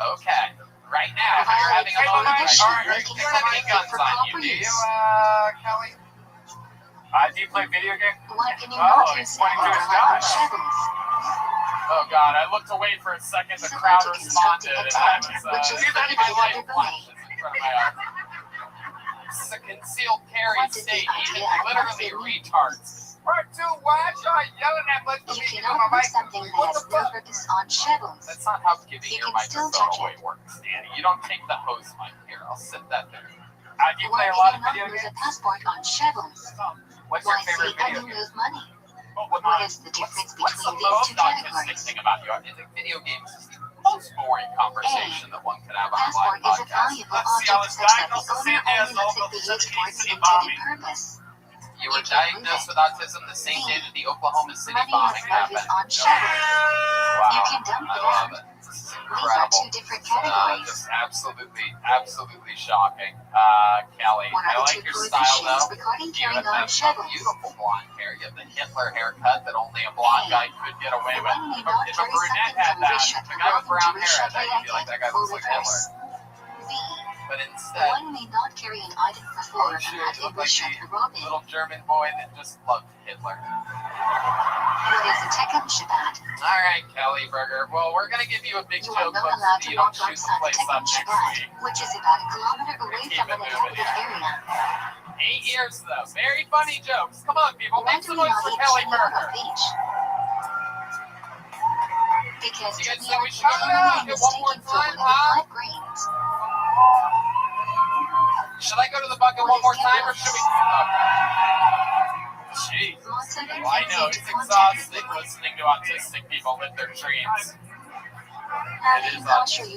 Speaker 3: Okay. Right now, if you're having a
Speaker 2: Violate
Speaker 3: moment,
Speaker 2: prohibition,
Speaker 3: you
Speaker 2: making
Speaker 3: don't have any
Speaker 2: something
Speaker 3: guns
Speaker 2: for
Speaker 3: on you,
Speaker 2: proper
Speaker 3: do you,
Speaker 2: use.
Speaker 3: Kelly?
Speaker 10: Do you play video games?
Speaker 2: Why can you
Speaker 10: Oh,
Speaker 2: not
Speaker 10: it's
Speaker 2: use
Speaker 10: pointing to his
Speaker 2: alcohol on
Speaker 10: gun.
Speaker 2: Shabbos?
Speaker 3: Oh God, I looked away for a second, the
Speaker 2: Similar
Speaker 3: crowd
Speaker 2: to constructing
Speaker 3: responded,
Speaker 2: a
Speaker 3: and I
Speaker 2: tent,
Speaker 3: was,
Speaker 2: which is
Speaker 3: my
Speaker 2: prohibited
Speaker 3: life
Speaker 2: under
Speaker 3: flashes in front of my eyes. This is a concealed carry
Speaker 2: What is the
Speaker 3: state,
Speaker 2: idea
Speaker 3: even
Speaker 2: of
Speaker 3: literally
Speaker 2: nothing?
Speaker 3: retards.
Speaker 8: Part two, why y'all yelling that much for
Speaker 2: You
Speaker 8: me to do
Speaker 2: cannot
Speaker 8: my
Speaker 2: put
Speaker 8: mic?
Speaker 2: something that
Speaker 8: What
Speaker 2: has
Speaker 8: the
Speaker 2: no
Speaker 8: fuck?
Speaker 2: purpose on Shabbos.
Speaker 3: That's not how giving
Speaker 2: You
Speaker 3: your
Speaker 2: can still
Speaker 3: microphone
Speaker 2: touch
Speaker 3: away
Speaker 2: it.
Speaker 3: works, Danny. You don't take the hose mic here. I'll sit that there.
Speaker 10: Do you play
Speaker 2: Why
Speaker 10: a lot
Speaker 2: can
Speaker 10: of
Speaker 2: you
Speaker 10: video
Speaker 2: not use a
Speaker 10: games?
Speaker 2: passport on Shabbos?
Speaker 3: What's your
Speaker 2: Why
Speaker 3: favorite
Speaker 2: see how
Speaker 3: video
Speaker 2: you
Speaker 3: game?
Speaker 2: move money?
Speaker 10: What
Speaker 2: What is the difference
Speaker 3: What's the
Speaker 2: between these
Speaker 3: most
Speaker 2: two
Speaker 3: autistic
Speaker 2: categories?
Speaker 3: thing about you? I think video games is the most boring conversation that one could have on a
Speaker 2: Passport
Speaker 3: live
Speaker 2: is a
Speaker 3: podcast.
Speaker 2: valuable
Speaker 10: Let's see, I was
Speaker 2: object such that the
Speaker 10: diagnosed the
Speaker 2: owner
Speaker 10: same day as
Speaker 2: only lets
Speaker 10: all
Speaker 2: it be
Speaker 10: the
Speaker 2: used for its
Speaker 10: city
Speaker 2: intended
Speaker 10: bombing.
Speaker 2: purpose.
Speaker 3: You were diagnosed with autism the same day that the Oklahoma City
Speaker 2: Money
Speaker 3: bombing
Speaker 2: has noticed
Speaker 3: happened.
Speaker 2: on Shadows.
Speaker 3: Wow.
Speaker 2: You can dump
Speaker 3: I
Speaker 2: it
Speaker 3: love
Speaker 2: out.
Speaker 3: it. This is
Speaker 2: These are
Speaker 3: incredible.
Speaker 2: two different categories.
Speaker 3: Just absolutely shocking. Kelly,
Speaker 2: What
Speaker 3: I
Speaker 2: are the
Speaker 3: like
Speaker 2: two
Speaker 3: your style
Speaker 2: prohibitions
Speaker 3: though.
Speaker 2: regarding
Speaker 3: You
Speaker 2: carrying
Speaker 3: have
Speaker 2: on Shadows?
Speaker 3: beautiful blonde hair. You have the Hitler haircut that only a blonde guy could get away with.
Speaker 2: One may not
Speaker 3: If a
Speaker 2: carry
Speaker 3: brunette
Speaker 2: something
Speaker 3: had
Speaker 2: from
Speaker 3: that,
Speaker 2: Risha
Speaker 3: the guy with brown hair had that, you'd be like, that guy
Speaker 2: or
Speaker 3: looks like Hitler.
Speaker 2: reverse. B.
Speaker 3: But instead,
Speaker 2: One may not carry an item for
Speaker 3: oh shit,
Speaker 2: at
Speaker 3: you look like the
Speaker 2: Rabbi.
Speaker 3: little German boy that just loved Hitler.
Speaker 2: What is a Tekam Shabbat?
Speaker 3: All right, Kelly Burger. Well, we're gonna give you a big
Speaker 2: You are
Speaker 3: joke
Speaker 2: not
Speaker 3: book
Speaker 2: allowed
Speaker 3: so
Speaker 2: to
Speaker 3: you don't
Speaker 2: walk
Speaker 3: shoot the
Speaker 2: outside
Speaker 3: place
Speaker 2: Tekam
Speaker 3: up next
Speaker 2: Shabbat,
Speaker 3: week.
Speaker 2: which is about a kilometer away
Speaker 3: Keep
Speaker 2: from
Speaker 3: it
Speaker 2: an
Speaker 3: moving,
Speaker 2: inhabited area.
Speaker 3: 8 years though. Very funny jokes. Come on, people.
Speaker 2: Why
Speaker 3: Make
Speaker 2: do
Speaker 3: some
Speaker 2: we
Speaker 3: noise
Speaker 2: not
Speaker 3: for
Speaker 2: eat
Speaker 3: Kelly
Speaker 2: chili on
Speaker 3: Burger.
Speaker 2: the beach? Because
Speaker 3: You guys
Speaker 2: chili
Speaker 3: say we
Speaker 2: on
Speaker 3: shout it out.
Speaker 2: the
Speaker 3: Get one more
Speaker 2: mistaken for
Speaker 3: time,
Speaker 2: one of
Speaker 3: huh?
Speaker 2: the 5 grains.
Speaker 3: Should I go to the bucket one more time, or should we? Jeez. Well, I know it's exhausting listening to autistic people live their dreams. It is exhausting.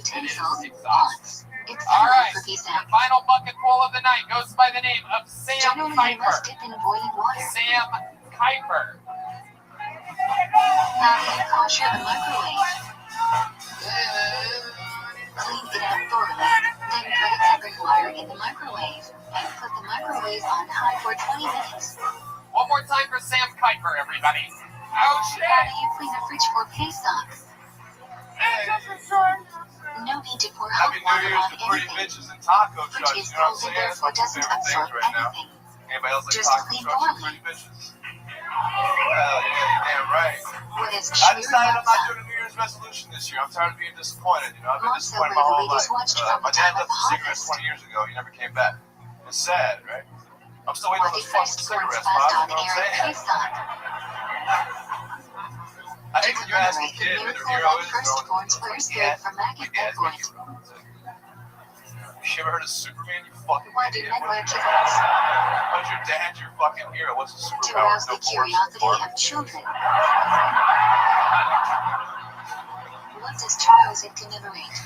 Speaker 3: All right, the final bucket poll of the night goes by the name of Sam
Speaker 2: Generally, you must
Speaker 3: Kuiper.
Speaker 2: dip in boiling water.
Speaker 3: Sam Kuiper.
Speaker 2: How do you kosher the microwave? Clean it up thoroughly, then put a separate water in the microwave, and put the microwave on high for 20 minutes.
Speaker 3: One more time for Sam Kuiper, everybody. Oh
Speaker 2: How
Speaker 3: shit!
Speaker 2: do you clean a fridge for Pesach? No need to pour hot
Speaker 6: Happy New
Speaker 2: water
Speaker 6: Year's
Speaker 2: on
Speaker 6: to pretty
Speaker 2: anything.
Speaker 6: bitches and taco
Speaker 2: Fridge
Speaker 6: trucks.
Speaker 2: is
Speaker 6: You know what I'm
Speaker 2: cold and
Speaker 6: saying?
Speaker 2: therefore
Speaker 6: That's my
Speaker 2: doesn't
Speaker 6: favorite things
Speaker 2: absorb
Speaker 6: right now.
Speaker 2: anything.
Speaker 6: Anybody else like
Speaker 2: Just
Speaker 6: taco
Speaker 2: clean
Speaker 6: trucks and
Speaker 2: thoroughly.
Speaker 6: pretty bitches? Well, yeah, you're damn right.
Speaker 2: What is
Speaker 6: I decided I'm not
Speaker 2: Shmir
Speaker 6: doing a New Year's resolution this year. I'm tired of being disappointed. You know, I've been
Speaker 2: Most
Speaker 6: disappointed my whole
Speaker 2: ladies
Speaker 6: life.
Speaker 2: watched from
Speaker 6: My
Speaker 2: the
Speaker 6: dad
Speaker 2: time of
Speaker 6: left the cigarettes
Speaker 2: harvest.
Speaker 6: 20 years ago. He never came back. It's sad, right? I'm still waiting on
Speaker 2: What
Speaker 6: those
Speaker 2: the
Speaker 6: fucking
Speaker 2: first corns
Speaker 6: cigarettes,
Speaker 2: passed
Speaker 6: Bob.
Speaker 2: on
Speaker 6: You know what I'm
Speaker 2: air at
Speaker 6: saying?
Speaker 2: Pesach?
Speaker 6: I hate when you ask a
Speaker 2: Commemorate the
Speaker 6: kid who
Speaker 2: miracle
Speaker 6: their hero
Speaker 2: that
Speaker 6: is.
Speaker 2: first corns first good from back
Speaker 6: My
Speaker 2: at
Speaker 6: dad's my
Speaker 2: Point.
Speaker 6: hero. You ever heard of Superman, you fucking
Speaker 2: Why do
Speaker 6: idiot?
Speaker 2: network
Speaker 6: What's
Speaker 2: kids
Speaker 6: your dad, your fucking hero? What's his
Speaker 2: to
Speaker 6: superpower?
Speaker 2: arouse the
Speaker 6: No force,
Speaker 2: curiosity
Speaker 6: bark.
Speaker 2: of children? What does Charles commemorate?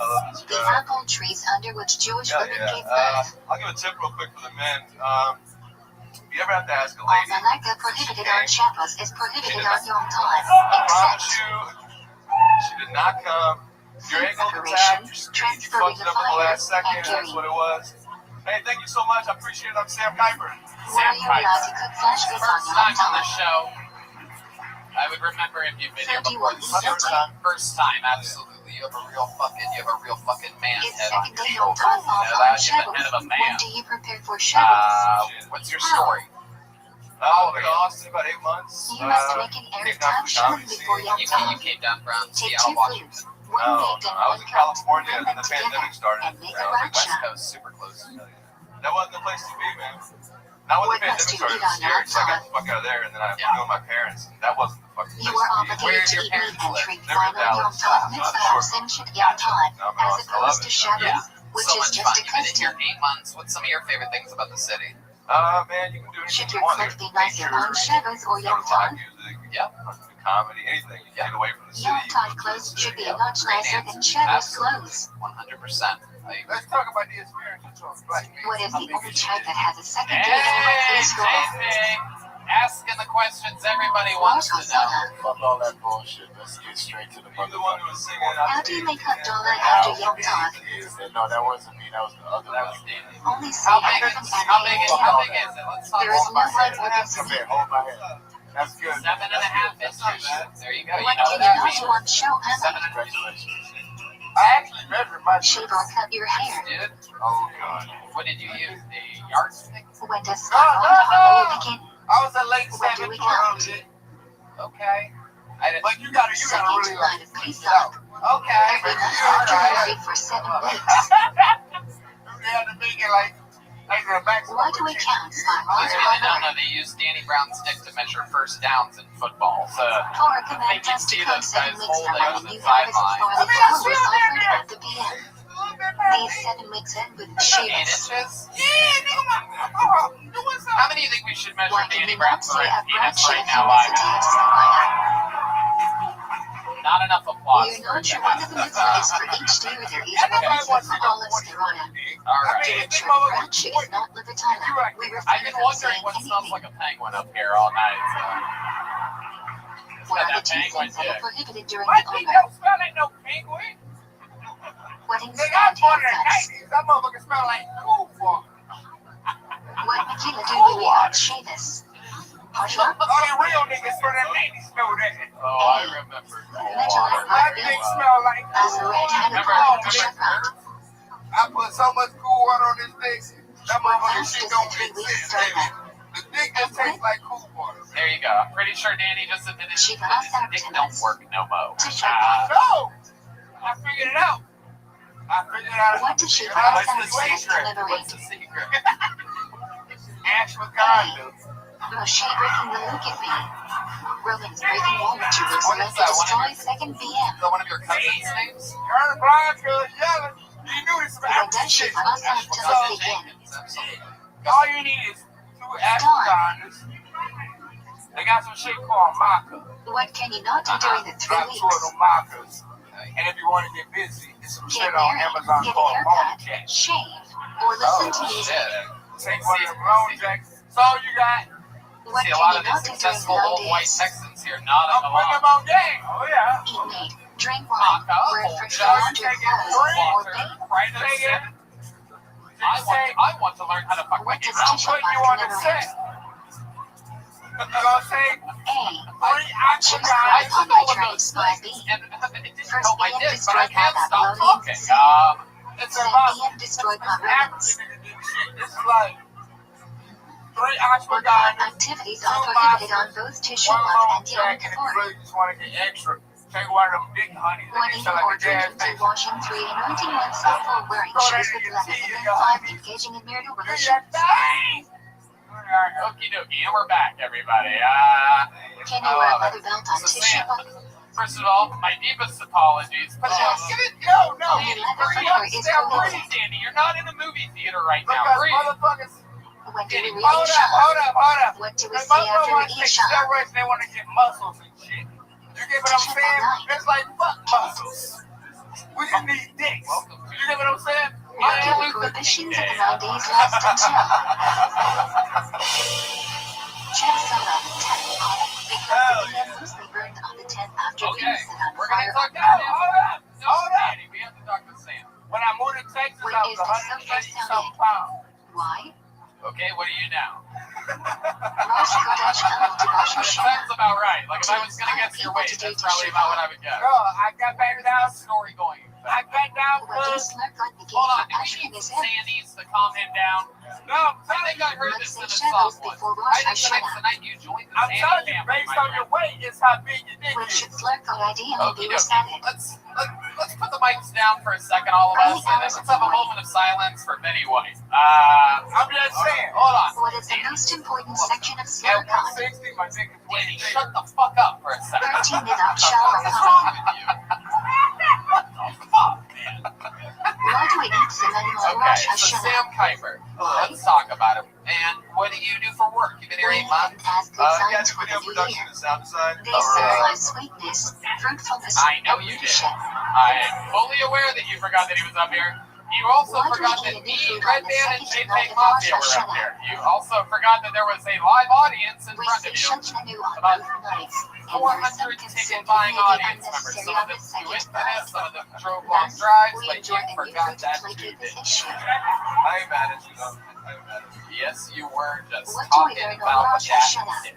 Speaker 6: I love this
Speaker 2: The
Speaker 6: guy.
Speaker 2: apple trees under which Jewish women gave birth.
Speaker 6: I'll give a tip real quick for the men. If you ever have to ask a
Speaker 2: All
Speaker 6: lady,
Speaker 2: Malacca prohibited on Shabbos is prohibited on Yom Tov,
Speaker 6: I promise
Speaker 2: except
Speaker 6: you, she did not come. Your
Speaker 2: food
Speaker 6: ankle
Speaker 2: preparation,
Speaker 6: attack, you
Speaker 2: transferring
Speaker 6: fucked
Speaker 2: the
Speaker 6: it up at the
Speaker 2: fire,
Speaker 6: last second,
Speaker 2: and
Speaker 6: that's
Speaker 2: carrying.
Speaker 6: what it was. Hey, thank you so much. I appreciate it. I'm Sam Kuiper.
Speaker 2: Were you allowed to cook flash goods on
Speaker 3: First
Speaker 2: Yom
Speaker 3: time on the
Speaker 2: Tov?
Speaker 3: show. I would remember if you've been here before.
Speaker 2: 31
Speaker 3: This is your
Speaker 2: Sunday.
Speaker 3: first time, absolutely. You have a real fucking man
Speaker 2: It's
Speaker 3: head on
Speaker 2: second
Speaker 3: your
Speaker 2: day Yom
Speaker 3: shoulder.
Speaker 2: Tov
Speaker 3: You know
Speaker 2: off
Speaker 3: that?
Speaker 2: on
Speaker 3: You have the
Speaker 2: Shabbos.
Speaker 3: head of a
Speaker 2: When
Speaker 3: man.
Speaker 2: do you prepare for Shabbos?
Speaker 3: What's your story?
Speaker 6: I've been to Austin about 8 months.
Speaker 2: You must make an
Speaker 6: came
Speaker 2: Erev
Speaker 6: down
Speaker 2: Tav
Speaker 6: from the
Speaker 2: Shalom
Speaker 6: comedy
Speaker 2: before
Speaker 6: scene.
Speaker 2: Yom
Speaker 3: You
Speaker 2: Tov.
Speaker 3: came down from
Speaker 2: Take
Speaker 3: Seattle,
Speaker 2: 2
Speaker 3: Washington.
Speaker 2: foods, one
Speaker 6: No,
Speaker 2: baked and
Speaker 6: I was
Speaker 2: one
Speaker 6: in
Speaker 2: cooked,
Speaker 6: California
Speaker 2: blend
Speaker 6: when
Speaker 2: them
Speaker 6: the pandemic
Speaker 2: together,
Speaker 6: started.
Speaker 2: and make a
Speaker 3: Oh, the West
Speaker 2: racha.
Speaker 3: Coast, super close.
Speaker 6: That wasn't the place to be, man. Not when
Speaker 2: What
Speaker 6: the
Speaker 2: must
Speaker 6: pandemic
Speaker 2: you
Speaker 6: started.
Speaker 2: eat
Speaker 6: It was
Speaker 2: on
Speaker 6: scary,
Speaker 2: Yom
Speaker 6: so I got
Speaker 2: Tov?
Speaker 6: the fuck out of there, and then I moved in with my parents, and that wasn't the fucking place
Speaker 2: You are
Speaker 6: to be.
Speaker 2: obligated
Speaker 3: Where
Speaker 2: to
Speaker 3: did your
Speaker 2: eat meat
Speaker 3: parents
Speaker 2: and
Speaker 3: live?
Speaker 2: drink
Speaker 6: They're in
Speaker 2: wine on Yom
Speaker 6: Dallas.
Speaker 2: Tov
Speaker 6: Not
Speaker 2: mitzvah,
Speaker 6: sure.
Speaker 2: Simchat Yom Tov,
Speaker 6: No, I'm in
Speaker 2: as
Speaker 6: Austin. I love
Speaker 2: opposed to
Speaker 6: it.
Speaker 2: Shabbos,
Speaker 3: Yeah,
Speaker 2: which
Speaker 3: so
Speaker 2: is
Speaker 3: much
Speaker 2: just
Speaker 3: fun.
Speaker 2: a
Speaker 3: You've been in here
Speaker 2: custom.
Speaker 3: 8 months. What's some of your favorite things about the city?
Speaker 6: Man, you can do anything
Speaker 2: Should
Speaker 6: you
Speaker 2: your
Speaker 6: want
Speaker 2: clothes
Speaker 6: here.
Speaker 2: be nicer on Shabbos or Yom
Speaker 6: Live
Speaker 2: Tov?
Speaker 6: music,
Speaker 3: Yeah.
Speaker 6: comedy, anything. You get away from the city.
Speaker 2: Yom
Speaker 6: you
Speaker 2: Tov
Speaker 6: go to
Speaker 2: clothes
Speaker 6: the
Speaker 2: should be
Speaker 6: city.
Speaker 2: much
Speaker 3: Great
Speaker 2: nicer
Speaker 3: answer.
Speaker 2: than Shabbos
Speaker 3: Absolutely.
Speaker 2: clothes.
Speaker 3: 100%.
Speaker 8: Let's talk about the experience of black men.
Speaker 2: What is the only tribe that has a second
Speaker 3: Hey,
Speaker 2: day in Israel?
Speaker 3: JP! Asking the questions everybody wants to know.
Speaker 2: Hashanah.
Speaker 11: Fuck all that bullshit. Let's get straight to the
Speaker 6: You're the one who was singing.
Speaker 2: How do you make hot dollar after Yom Tov?
Speaker 11: No, that wasn't me. That was the other
Speaker 3: That
Speaker 11: one.
Speaker 3: was Danny.
Speaker 2: Only say
Speaker 3: How big
Speaker 2: everything
Speaker 3: is how big is it? Let's talk
Speaker 2: There is
Speaker 3: about
Speaker 2: no
Speaker 3: it.
Speaker 2: one
Speaker 11: Come
Speaker 2: organism.
Speaker 11: here, hold my hand. That's good.
Speaker 3: 7.5 inches. There you go. You
Speaker 2: What
Speaker 3: know
Speaker 2: do
Speaker 3: what
Speaker 2: you
Speaker 3: that
Speaker 2: not
Speaker 3: means.
Speaker 2: want show Hannah?
Speaker 11: Congratulations.
Speaker 8: I actually measured my
Speaker 2: Shave or cut your hair.
Speaker 3: Dude,
Speaker 11: Oh, God.
Speaker 3: what did you use? The yardstick?
Speaker 2: When does
Speaker 8: No,
Speaker 2: Halloween begin?
Speaker 8: I was a late
Speaker 2: When do
Speaker 8: 7
Speaker 2: we
Speaker 8: to early
Speaker 2: count?
Speaker 8: 8.
Speaker 3: Okay. I didn't.
Speaker 8: But you gotta
Speaker 2: Second
Speaker 8: really
Speaker 2: night
Speaker 8: like
Speaker 2: of
Speaker 8: split it
Speaker 2: Pesach.
Speaker 8: out.
Speaker 3: Okay.
Speaker 2: Every month
Speaker 8: You're
Speaker 2: after
Speaker 8: right.
Speaker 2: you wait for 7 weeks.
Speaker 8: They had to make it like the maximum.
Speaker 2: Why do we count
Speaker 3: Those
Speaker 2: spirals
Speaker 3: of you that don't
Speaker 2: on
Speaker 3: know, they use Danny Brown's stick to measure first downs in football. So
Speaker 2: Torah
Speaker 3: Make
Speaker 2: commands
Speaker 3: you
Speaker 2: us to
Speaker 3: see
Speaker 2: cook
Speaker 3: those
Speaker 2: 7
Speaker 3: guys
Speaker 2: weeks
Speaker 3: hold
Speaker 2: from
Speaker 3: it
Speaker 2: when
Speaker 3: on
Speaker 2: a
Speaker 3: the
Speaker 2: new harvest of
Speaker 3: sideline.
Speaker 2: barley flour was offered at the PM. These 7 weeks end with
Speaker 3: 8
Speaker 2: Shabbos.
Speaker 3: inches?
Speaker 8: Yeah, nigga, doing something.
Speaker 3: How many do you think we should measure
Speaker 2: Why do
Speaker 3: Danny
Speaker 2: we
Speaker 3: Brown's
Speaker 2: not say a
Speaker 3: penis
Speaker 2: brunch
Speaker 3: right
Speaker 2: if
Speaker 3: now
Speaker 2: you
Speaker 3: live?
Speaker 2: visit Samaya?
Speaker 3: Not enough applause.
Speaker 2: You're not sure whether the mitzvah is for each day or there is one mitzvah for all of Sterana.
Speaker 3: Alright.
Speaker 2: To ensure the branch is not libertina, we
Speaker 3: I've
Speaker 2: refrain
Speaker 3: been
Speaker 2: from
Speaker 3: wondering
Speaker 2: saying
Speaker 3: what smells
Speaker 2: anything.
Speaker 3: like a penguin up here all night. So. It's
Speaker 2: What
Speaker 3: got
Speaker 2: are the
Speaker 3: that
Speaker 2: two
Speaker 3: penguin
Speaker 2: things that are
Speaker 3: dick.
Speaker 2: prohibited during
Speaker 8: My
Speaker 2: the
Speaker 8: dick
Speaker 2: Omer?
Speaker 8: don't smell like no penguin.
Speaker 2: Wedding
Speaker 8: Nigga, I'm
Speaker 2: stand
Speaker 8: born in the
Speaker 2: haircuts.
Speaker 8: 90s. That motherfucker smell like cool fuck.
Speaker 2: What Michaela do when we add Shavis? Hajra?
Speaker 8: Only real niggas from the 90s know that.
Speaker 3: Oh, I remember.
Speaker 2: Metalite
Speaker 8: My
Speaker 2: Mark
Speaker 8: dick
Speaker 2: Bill.
Speaker 8: smell like
Speaker 2: As a red hand
Speaker 3: Remember
Speaker 2: upon the
Speaker 3: Remember
Speaker 2: Shabbat.
Speaker 4: I put so much cool water on this dick. That motherfucker
Speaker 2: Fast
Speaker 4: shit
Speaker 2: is
Speaker 4: don't
Speaker 2: the 3
Speaker 4: make
Speaker 2: weeks
Speaker 4: sense, baby.
Speaker 2: Sterana.
Speaker 4: The dick just tastes like cool water.
Speaker 3: There you go. I'm pretty sure Danny just admitted
Speaker 2: Shiva
Speaker 3: that his dick don't
Speaker 2: Sartanas.
Speaker 3: work no mo.
Speaker 2: Tisha.
Speaker 8: No! I figured it out. I figured it out.
Speaker 2: What does Shiva
Speaker 3: What's the
Speaker 2: Sartanas
Speaker 3: secret?
Speaker 2: deliberate?
Speaker 3: What's the secret?
Speaker 8: Ashwagandha.
Speaker 2: Moshe breaking the Lukipi. Romans breaking wall of
Speaker 3: What
Speaker 2: Jerusalem
Speaker 3: is
Speaker 2: to
Speaker 3: that?
Speaker 2: destroy
Speaker 3: One of
Speaker 2: 2nd PM.
Speaker 3: Is that one of your cousin's names?
Speaker 8: Turn blind cause yelling. You knew this
Speaker 2: When
Speaker 8: about
Speaker 2: does
Speaker 8: shit.
Speaker 2: Shiva Sartanas begin?
Speaker 8: All you need is 2 ashwagandhas. They got some shit called maca.
Speaker 2: What can you not do during the 3
Speaker 8: Grab 2 of
Speaker 2: weeks?
Speaker 8: them macas. And if you want to get busy, it's some
Speaker 2: Get
Speaker 8: shit on
Speaker 2: married,
Speaker 8: Amazon
Speaker 2: get a
Speaker 8: called Bone
Speaker 2: haircut,
Speaker 8: Jack.
Speaker 2: shave, or listen to music.
Speaker 8: Take one of them Bone Jacks. That's all you got.
Speaker 2: What
Speaker 3: See a
Speaker 2: can
Speaker 3: lot
Speaker 2: you
Speaker 3: of
Speaker 2: not
Speaker 3: these
Speaker 2: do during the
Speaker 3: successful
Speaker 2: long
Speaker 3: old white
Speaker 2: days?
Speaker 3: Texans here nodding
Speaker 8: I'm putting them
Speaker 3: along.
Speaker 8: on game. Oh, yeah.
Speaker 2: Eat meat, drink wine,
Speaker 3: Maca,
Speaker 2: wear
Speaker 3: old
Speaker 2: fresh
Speaker 3: Jack,
Speaker 2: laundry
Speaker 8: take it
Speaker 2: clothes,
Speaker 8: free.
Speaker 2: or
Speaker 3: Water,
Speaker 2: bake.
Speaker 3: right in the
Speaker 8: Take it.
Speaker 3: center. I want to learn how to fuck my
Speaker 2: What does
Speaker 3: dick.
Speaker 8: I'm
Speaker 2: Tisha
Speaker 8: putting you
Speaker 2: B'Av
Speaker 8: on the
Speaker 2: commemorate?
Speaker 8: set. You gonna take 3
Speaker 2: Choose the
Speaker 3: I
Speaker 2: right
Speaker 3: took all of
Speaker 2: arbitrary
Speaker 3: those
Speaker 2: spy
Speaker 3: things
Speaker 2: B.
Speaker 3: and it didn't
Speaker 2: First
Speaker 3: help my
Speaker 2: BM
Speaker 3: dick, but I
Speaker 2: destroyed
Speaker 3: can't
Speaker 2: by
Speaker 3: stop
Speaker 2: Babylonian
Speaker 3: talking.
Speaker 2: sin.
Speaker 8: It's
Speaker 2: Then
Speaker 8: about
Speaker 2: BM destroyed by Romans.
Speaker 8: African and this shit. This is like 3
Speaker 2: What
Speaker 8: ashwagandhas,
Speaker 2: activities
Speaker 8: 2
Speaker 2: are prohibited on
Speaker 8: macas,
Speaker 2: both
Speaker 8: 1
Speaker 2: Tisha B'Av
Speaker 8: Bone
Speaker 2: and Yom
Speaker 8: Jack, and if you
Speaker 2: Kippur?
Speaker 8: really just want to get extra, take one of them big honeys.
Speaker 2: One
Speaker 8: They
Speaker 2: eating
Speaker 8: sell like
Speaker 2: or
Speaker 8: a gas
Speaker 2: drinking, 2
Speaker 8: station.
Speaker 2: washing, 3 anointing oneself, 4 wearing
Speaker 8: Throw that
Speaker 2: shoes
Speaker 8: in
Speaker 2: with
Speaker 8: your
Speaker 2: leather,
Speaker 8: tea,
Speaker 2: and
Speaker 8: you
Speaker 2: then
Speaker 8: got
Speaker 2: 5 engaging in marital
Speaker 8: Do your
Speaker 2: relations.
Speaker 8: thing!
Speaker 3: Okie dokie, and we're back, everybody.
Speaker 2: Can you wear a leather belt on
Speaker 3: So
Speaker 2: Tisha
Speaker 3: Sam,
Speaker 2: B'Av?
Speaker 3: first of all, my deepest apologies. But
Speaker 2: Yes.
Speaker 3: give it,
Speaker 8: No,
Speaker 2: Only leather
Speaker 3: breathe,
Speaker 2: footwear is
Speaker 3: Sam, breathe,
Speaker 2: prohibited.
Speaker 3: Danny. You're not in a movie theater right now.
Speaker 8: Because
Speaker 3: Breathe.
Speaker 8: motherfuckers,
Speaker 2: When do we read
Speaker 8: hold
Speaker 2: Isha?
Speaker 8: up.
Speaker 2: What do we
Speaker 8: When
Speaker 2: say after
Speaker 8: motherfuckers want to take
Speaker 2: Isha?
Speaker 8: steroids and they want to get muscles and shit. You get what I'm saying? It's like, fuck muscles. We just need dicks. You get what I'm saying?
Speaker 2: What do the prohibitions of the 9 days last until? Check some of the 10th column, because the BM mostly burned on the 10th after
Speaker 3: Okay,
Speaker 2: being set on
Speaker 3: we're going to
Speaker 2: fire
Speaker 3: talk
Speaker 2: on
Speaker 3: about
Speaker 2: the
Speaker 3: that.
Speaker 8: Hold up.
Speaker 3: Danny, we have to talk to Sam.
Speaker 8: When I moved to Texas,
Speaker 2: Wait,
Speaker 8: I
Speaker 2: is
Speaker 8: was
Speaker 2: the
Speaker 8: 180
Speaker 2: subject
Speaker 8: something pounds.
Speaker 2: Why?
Speaker 3: Okay, what are you now?
Speaker 2: Rosh Chodesh Elul to Rosh
Speaker 3: That
Speaker 2: Hashanah.
Speaker 3: sounds about right. Like, if I was going to guess your weight, that's probably about what I would guess.
Speaker 8: Girl, I got back down.
Speaker 3: Story going.
Speaker 8: I got down
Speaker 2: When do you
Speaker 8: because
Speaker 2: slurp like the
Speaker 3: Hold on,
Speaker 2: king
Speaker 3: do
Speaker 2: for
Speaker 3: we need
Speaker 2: Ashkenazim?
Speaker 3: Sandy's to calm him down?
Speaker 8: no, I'm
Speaker 3: I
Speaker 8: telling
Speaker 3: think I heard
Speaker 2: Let's
Speaker 3: this in
Speaker 2: say
Speaker 3: a song
Speaker 2: Shabbos
Speaker 3: once.
Speaker 2: before
Speaker 3: I
Speaker 2: Rosh
Speaker 3: think the night
Speaker 2: Hashanah.
Speaker 3: tonight you joined the
Speaker 8: I'm
Speaker 3: Sandy
Speaker 8: telling you,
Speaker 3: family,
Speaker 8: based
Speaker 3: my
Speaker 8: on your
Speaker 3: friend.
Speaker 8: weight, it's how big your dick
Speaker 2: When
Speaker 8: is.
Speaker 2: should slurp go ideally
Speaker 3: Okie
Speaker 2: be
Speaker 3: dokie.
Speaker 2: recited?
Speaker 3: Let's put the mics down for a second, all of us, and let's have a moment of silence for Betty White.
Speaker 8: I'm just saying.
Speaker 3: Hold on.
Speaker 2: What is the most important section of
Speaker 8: At
Speaker 2: Slurkon?
Speaker 8: 160, my dick is way
Speaker 3: Danny,
Speaker 8: big.
Speaker 3: shut the fuck up for a second.
Speaker 2: 13 Nidach
Speaker 3: What's wrong
Speaker 2: Shalom.
Speaker 3: with you? What the fuck, man?
Speaker 2: Why do we eat cinnamon on
Speaker 3: Okay,
Speaker 2: Rosh
Speaker 3: so
Speaker 2: Hashanah?
Speaker 3: Sam Kuiper, let's talk about him. And what do you do for work? You've been here 8 months?
Speaker 2: As good
Speaker 11: Yeah,
Speaker 2: signs
Speaker 11: do
Speaker 2: for
Speaker 11: video
Speaker 2: the new
Speaker 11: production
Speaker 2: year.
Speaker 11: and sound design.
Speaker 2: They symbolize sweetness, fruitfulness,
Speaker 3: I know
Speaker 2: and
Speaker 3: you did.
Speaker 2: leadership.
Speaker 3: I am fully aware that you forgot that he was up here. You also
Speaker 2: Why do
Speaker 3: forgot
Speaker 2: we
Speaker 3: that
Speaker 2: eat
Speaker 3: me,
Speaker 2: food
Speaker 3: Red
Speaker 2: on the
Speaker 3: Band, and
Speaker 2: second
Speaker 3: JPEG
Speaker 2: night of
Speaker 3: Mafia
Speaker 2: Rosh
Speaker 3: were up
Speaker 2: Hashanah?
Speaker 3: here. You also forgot that there was a live audience in
Speaker 2: We
Speaker 3: front
Speaker 2: see
Speaker 3: of you.
Speaker 2: Shulchan on
Speaker 3: About
Speaker 2: both nights, and there are
Speaker 3: 400
Speaker 2: some
Speaker 3: ticket
Speaker 2: considered
Speaker 3: buying
Speaker 2: maybe
Speaker 3: audience members.
Speaker 2: unnecessary
Speaker 3: Some
Speaker 2: on
Speaker 3: of
Speaker 2: the
Speaker 3: them
Speaker 2: second
Speaker 3: flew into
Speaker 2: night.
Speaker 3: this, some of them drove long
Speaker 2: Thus,
Speaker 3: drives,
Speaker 2: we
Speaker 3: but
Speaker 2: enjoy
Speaker 3: you
Speaker 2: the new
Speaker 3: forgot
Speaker 2: fruit to
Speaker 3: that
Speaker 2: placate
Speaker 3: too,
Speaker 2: this
Speaker 3: didn't
Speaker 2: issue.
Speaker 11: I ain't mad at you though. I ain't mad at you.
Speaker 3: you? Yes, you were just
Speaker 2: What do we
Speaker 3: talking
Speaker 2: learn on
Speaker 3: about
Speaker 2: Rosh
Speaker 3: that
Speaker 2: Hashanah?
Speaker 3: dick.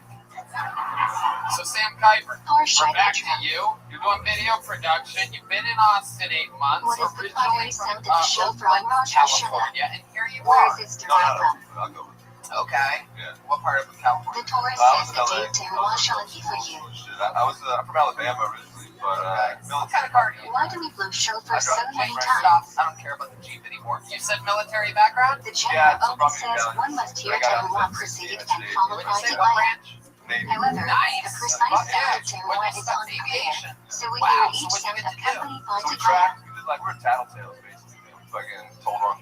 Speaker 3: So Sam Kuiper,
Speaker 2: Parsha
Speaker 3: we're back to
Speaker 2: Mitra.
Speaker 3: you. You're doing video production. You've been in Austin 8 months.
Speaker 2: What is the
Speaker 3: Originally
Speaker 2: primary
Speaker 3: from
Speaker 2: sound of the show from
Speaker 3: Oakland,
Speaker 2: Rosh Hashanah?
Speaker 3: California, and here you
Speaker 2: Where
Speaker 3: are.
Speaker 2: is it
Speaker 11: No,
Speaker 2: derived from?
Speaker 11: I'll go with it.
Speaker 3: Okay.
Speaker 11: Yeah.
Speaker 3: What part of California?
Speaker 2: The Torah
Speaker 11: I was
Speaker 2: says
Speaker 11: in
Speaker 2: the
Speaker 11: LA.
Speaker 2: day Teruah shall be for you.
Speaker 11: Shit, I'm from Alabama originally, but
Speaker 3: What kind of car do you
Speaker 2: Why do we blow shofar so many
Speaker 3: Stop.
Speaker 2: times?
Speaker 3: I don't care about the Jeep anymore. You said military background?
Speaker 2: The
Speaker 11: Yeah,
Speaker 2: Gemara
Speaker 11: it's
Speaker 2: only
Speaker 11: probably
Speaker 2: says
Speaker 11: valid.
Speaker 2: one must hear
Speaker 11: I got
Speaker 2: Teruah
Speaker 11: it.
Speaker 2: preceded
Speaker 11: Yeah,
Speaker 2: and followed
Speaker 3: When
Speaker 2: by
Speaker 3: you say what
Speaker 2: Delayah.
Speaker 3: branch?
Speaker 11: Navy.
Speaker 2: However,
Speaker 3: Nice.
Speaker 2: the precise
Speaker 3: Yeah.
Speaker 2: sound of
Speaker 3: When
Speaker 2: Teruah
Speaker 3: you
Speaker 2: is
Speaker 3: stuff
Speaker 2: unclear,
Speaker 3: aviation.
Speaker 2: so we
Speaker 3: Wow,
Speaker 2: hear
Speaker 3: so
Speaker 2: each
Speaker 3: what you
Speaker 2: sound
Speaker 3: get to do?
Speaker 2: accompanied by
Speaker 11: So we
Speaker 2: Delayah.
Speaker 11: tracked, we're tattletales basically. We fucking told on.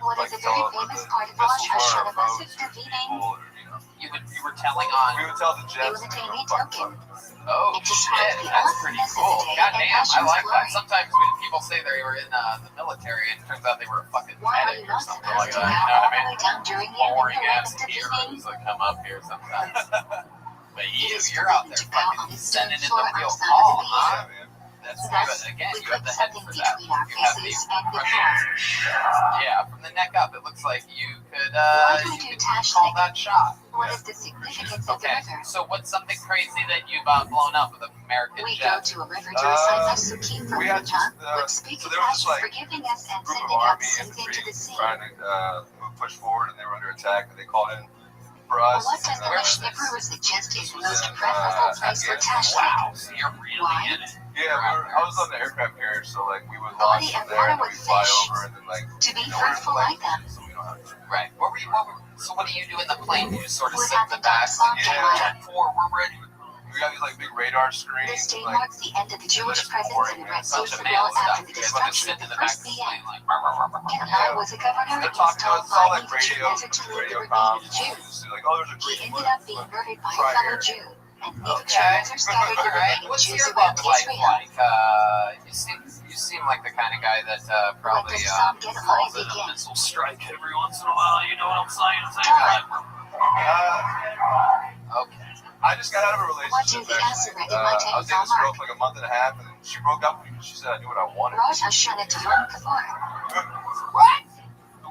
Speaker 2: What is a very famous part of Rosh Hashanah message, the V-name?
Speaker 3: you were telling on?
Speaker 11: We would tell the
Speaker 2: It
Speaker 11: Jets.
Speaker 2: was a daily token.
Speaker 3: Oh shit, that's pretty cool. Goddamn, I like that. Sometimes when people say they were in the military, and it turns out they were a fucking
Speaker 2: Why are
Speaker 3: medic
Speaker 2: you
Speaker 3: or
Speaker 2: not
Speaker 3: something
Speaker 2: supposed
Speaker 3: like
Speaker 2: to
Speaker 3: that.
Speaker 2: go
Speaker 3: You know
Speaker 2: all
Speaker 3: what
Speaker 2: the
Speaker 3: I
Speaker 2: way
Speaker 3: mean?
Speaker 2: down during the
Speaker 3: Boring ass
Speaker 2: 11th of
Speaker 3: heroes
Speaker 2: evening?
Speaker 3: that come up here sometimes. But
Speaker 2: It is
Speaker 3: you're out
Speaker 2: forbidden
Speaker 3: there
Speaker 2: to bow on
Speaker 3: fucking
Speaker 2: the
Speaker 3: sending
Speaker 2: stone
Speaker 3: in the
Speaker 2: floor
Speaker 3: real
Speaker 2: outside
Speaker 3: call,
Speaker 2: of the
Speaker 3: huh?
Speaker 2: theater.
Speaker 3: That's
Speaker 2: Thus,
Speaker 3: good. Again,
Speaker 2: we
Speaker 3: you have
Speaker 2: put
Speaker 3: the head
Speaker 2: something
Speaker 3: for that.
Speaker 2: between our
Speaker 3: You have
Speaker 2: faces
Speaker 3: the
Speaker 2: and the
Speaker 3: from
Speaker 2: crowd.
Speaker 3: yeah, from the neck up, it looks like you could
Speaker 2: Why do we do
Speaker 3: you could
Speaker 2: Tash
Speaker 3: call
Speaker 2: thing?
Speaker 3: that shot.
Speaker 2: What is the significance of the
Speaker 3: Okay,
Speaker 2: river?
Speaker 3: so what's something crazy that you've blown up with an American
Speaker 2: We go
Speaker 3: jet?
Speaker 2: to a river to recite the Suki from
Speaker 11: we had
Speaker 2: Utah,
Speaker 11: just,
Speaker 2: which speak
Speaker 11: so
Speaker 2: of
Speaker 11: there was
Speaker 2: Tash
Speaker 11: just, like,
Speaker 2: forgiving us and
Speaker 11: group of
Speaker 2: sending us
Speaker 11: army
Speaker 2: into
Speaker 11: infantry
Speaker 2: the sea.
Speaker 11: trying to push forward, and they were under attack, and they called in for
Speaker 2: What
Speaker 11: us.
Speaker 2: does the Restream suggest is the most
Speaker 11: in,
Speaker 2: preferable place for Tash?
Speaker 3: Wow, so you're really
Speaker 2: Why?
Speaker 3: in it.
Speaker 11: Yeah, I was on the aircraft carrier, so like we would
Speaker 2: Body
Speaker 11: launch
Speaker 2: and
Speaker 11: from there, and
Speaker 2: water
Speaker 11: we'd
Speaker 2: with
Speaker 11: fly
Speaker 2: fish.
Speaker 11: over, and then like
Speaker 2: To be
Speaker 11: we're
Speaker 2: fruitful
Speaker 11: like
Speaker 2: like them.
Speaker 11: so we don't have to.
Speaker 3: Right. So what do you do in the plane? You just sort of
Speaker 2: What
Speaker 3: sit in the
Speaker 2: happened
Speaker 3: back.
Speaker 2: on
Speaker 3: Like,
Speaker 11: Yeah.
Speaker 3: 10-4, we're ready.
Speaker 11: We got these like big radar screens.
Speaker 2: This day
Speaker 11: like,
Speaker 2: marks the end of the Jewish
Speaker 11: just
Speaker 2: presence
Speaker 11: boring,
Speaker 2: in
Speaker 11: man.
Speaker 2: Red
Speaker 3: Bunch
Speaker 2: Sea
Speaker 3: of
Speaker 2: well
Speaker 3: male
Speaker 2: after
Speaker 3: stuff.
Speaker 2: the
Speaker 3: You guys want to
Speaker 2: destruction
Speaker 3: sit
Speaker 2: of
Speaker 3: in
Speaker 2: the
Speaker 3: the back
Speaker 2: first
Speaker 3: of the
Speaker 2: VM.
Speaker 3: plane like.
Speaker 2: Kenai was a governor
Speaker 11: They're talking to us.
Speaker 2: installed
Speaker 11: It's all
Speaker 2: by
Speaker 11: like
Speaker 2: ancient
Speaker 11: radio,
Speaker 2: desert to lead the
Speaker 11: radio
Speaker 2: remaining
Speaker 11: comms.
Speaker 2: Jews.
Speaker 11: Just like, oh, there's a
Speaker 2: He
Speaker 11: green
Speaker 2: ended
Speaker 11: one.
Speaker 2: up being murdered by a
Speaker 11: Right
Speaker 2: fellow
Speaker 11: here.
Speaker 2: Jew, and neither
Speaker 3: Okay.
Speaker 2: Jews or scattered the
Speaker 3: Alright.
Speaker 2: remaining
Speaker 3: What's
Speaker 2: Jews
Speaker 3: your
Speaker 2: around
Speaker 3: love life
Speaker 2: Israel.
Speaker 3: like? You seem like the kind of guy that
Speaker 2: When
Speaker 3: probably
Speaker 2: does some get
Speaker 3: falls
Speaker 2: money
Speaker 3: in a
Speaker 2: begin?
Speaker 3: missile strike every once in a while. You know what I'm saying? Okay.
Speaker 11: I just got out of a
Speaker 2: What do
Speaker 11: relationship.
Speaker 2: the answer
Speaker 11: Actually.
Speaker 2: in my
Speaker 11: I was
Speaker 2: tales
Speaker 11: dating
Speaker 2: all
Speaker 11: this girl
Speaker 2: mark?
Speaker 11: for like a month and a half, and then she broke up with me because she said I knew what I wanted.
Speaker 2: Rosh Hashanah to Yom Kippur.
Speaker 3: What?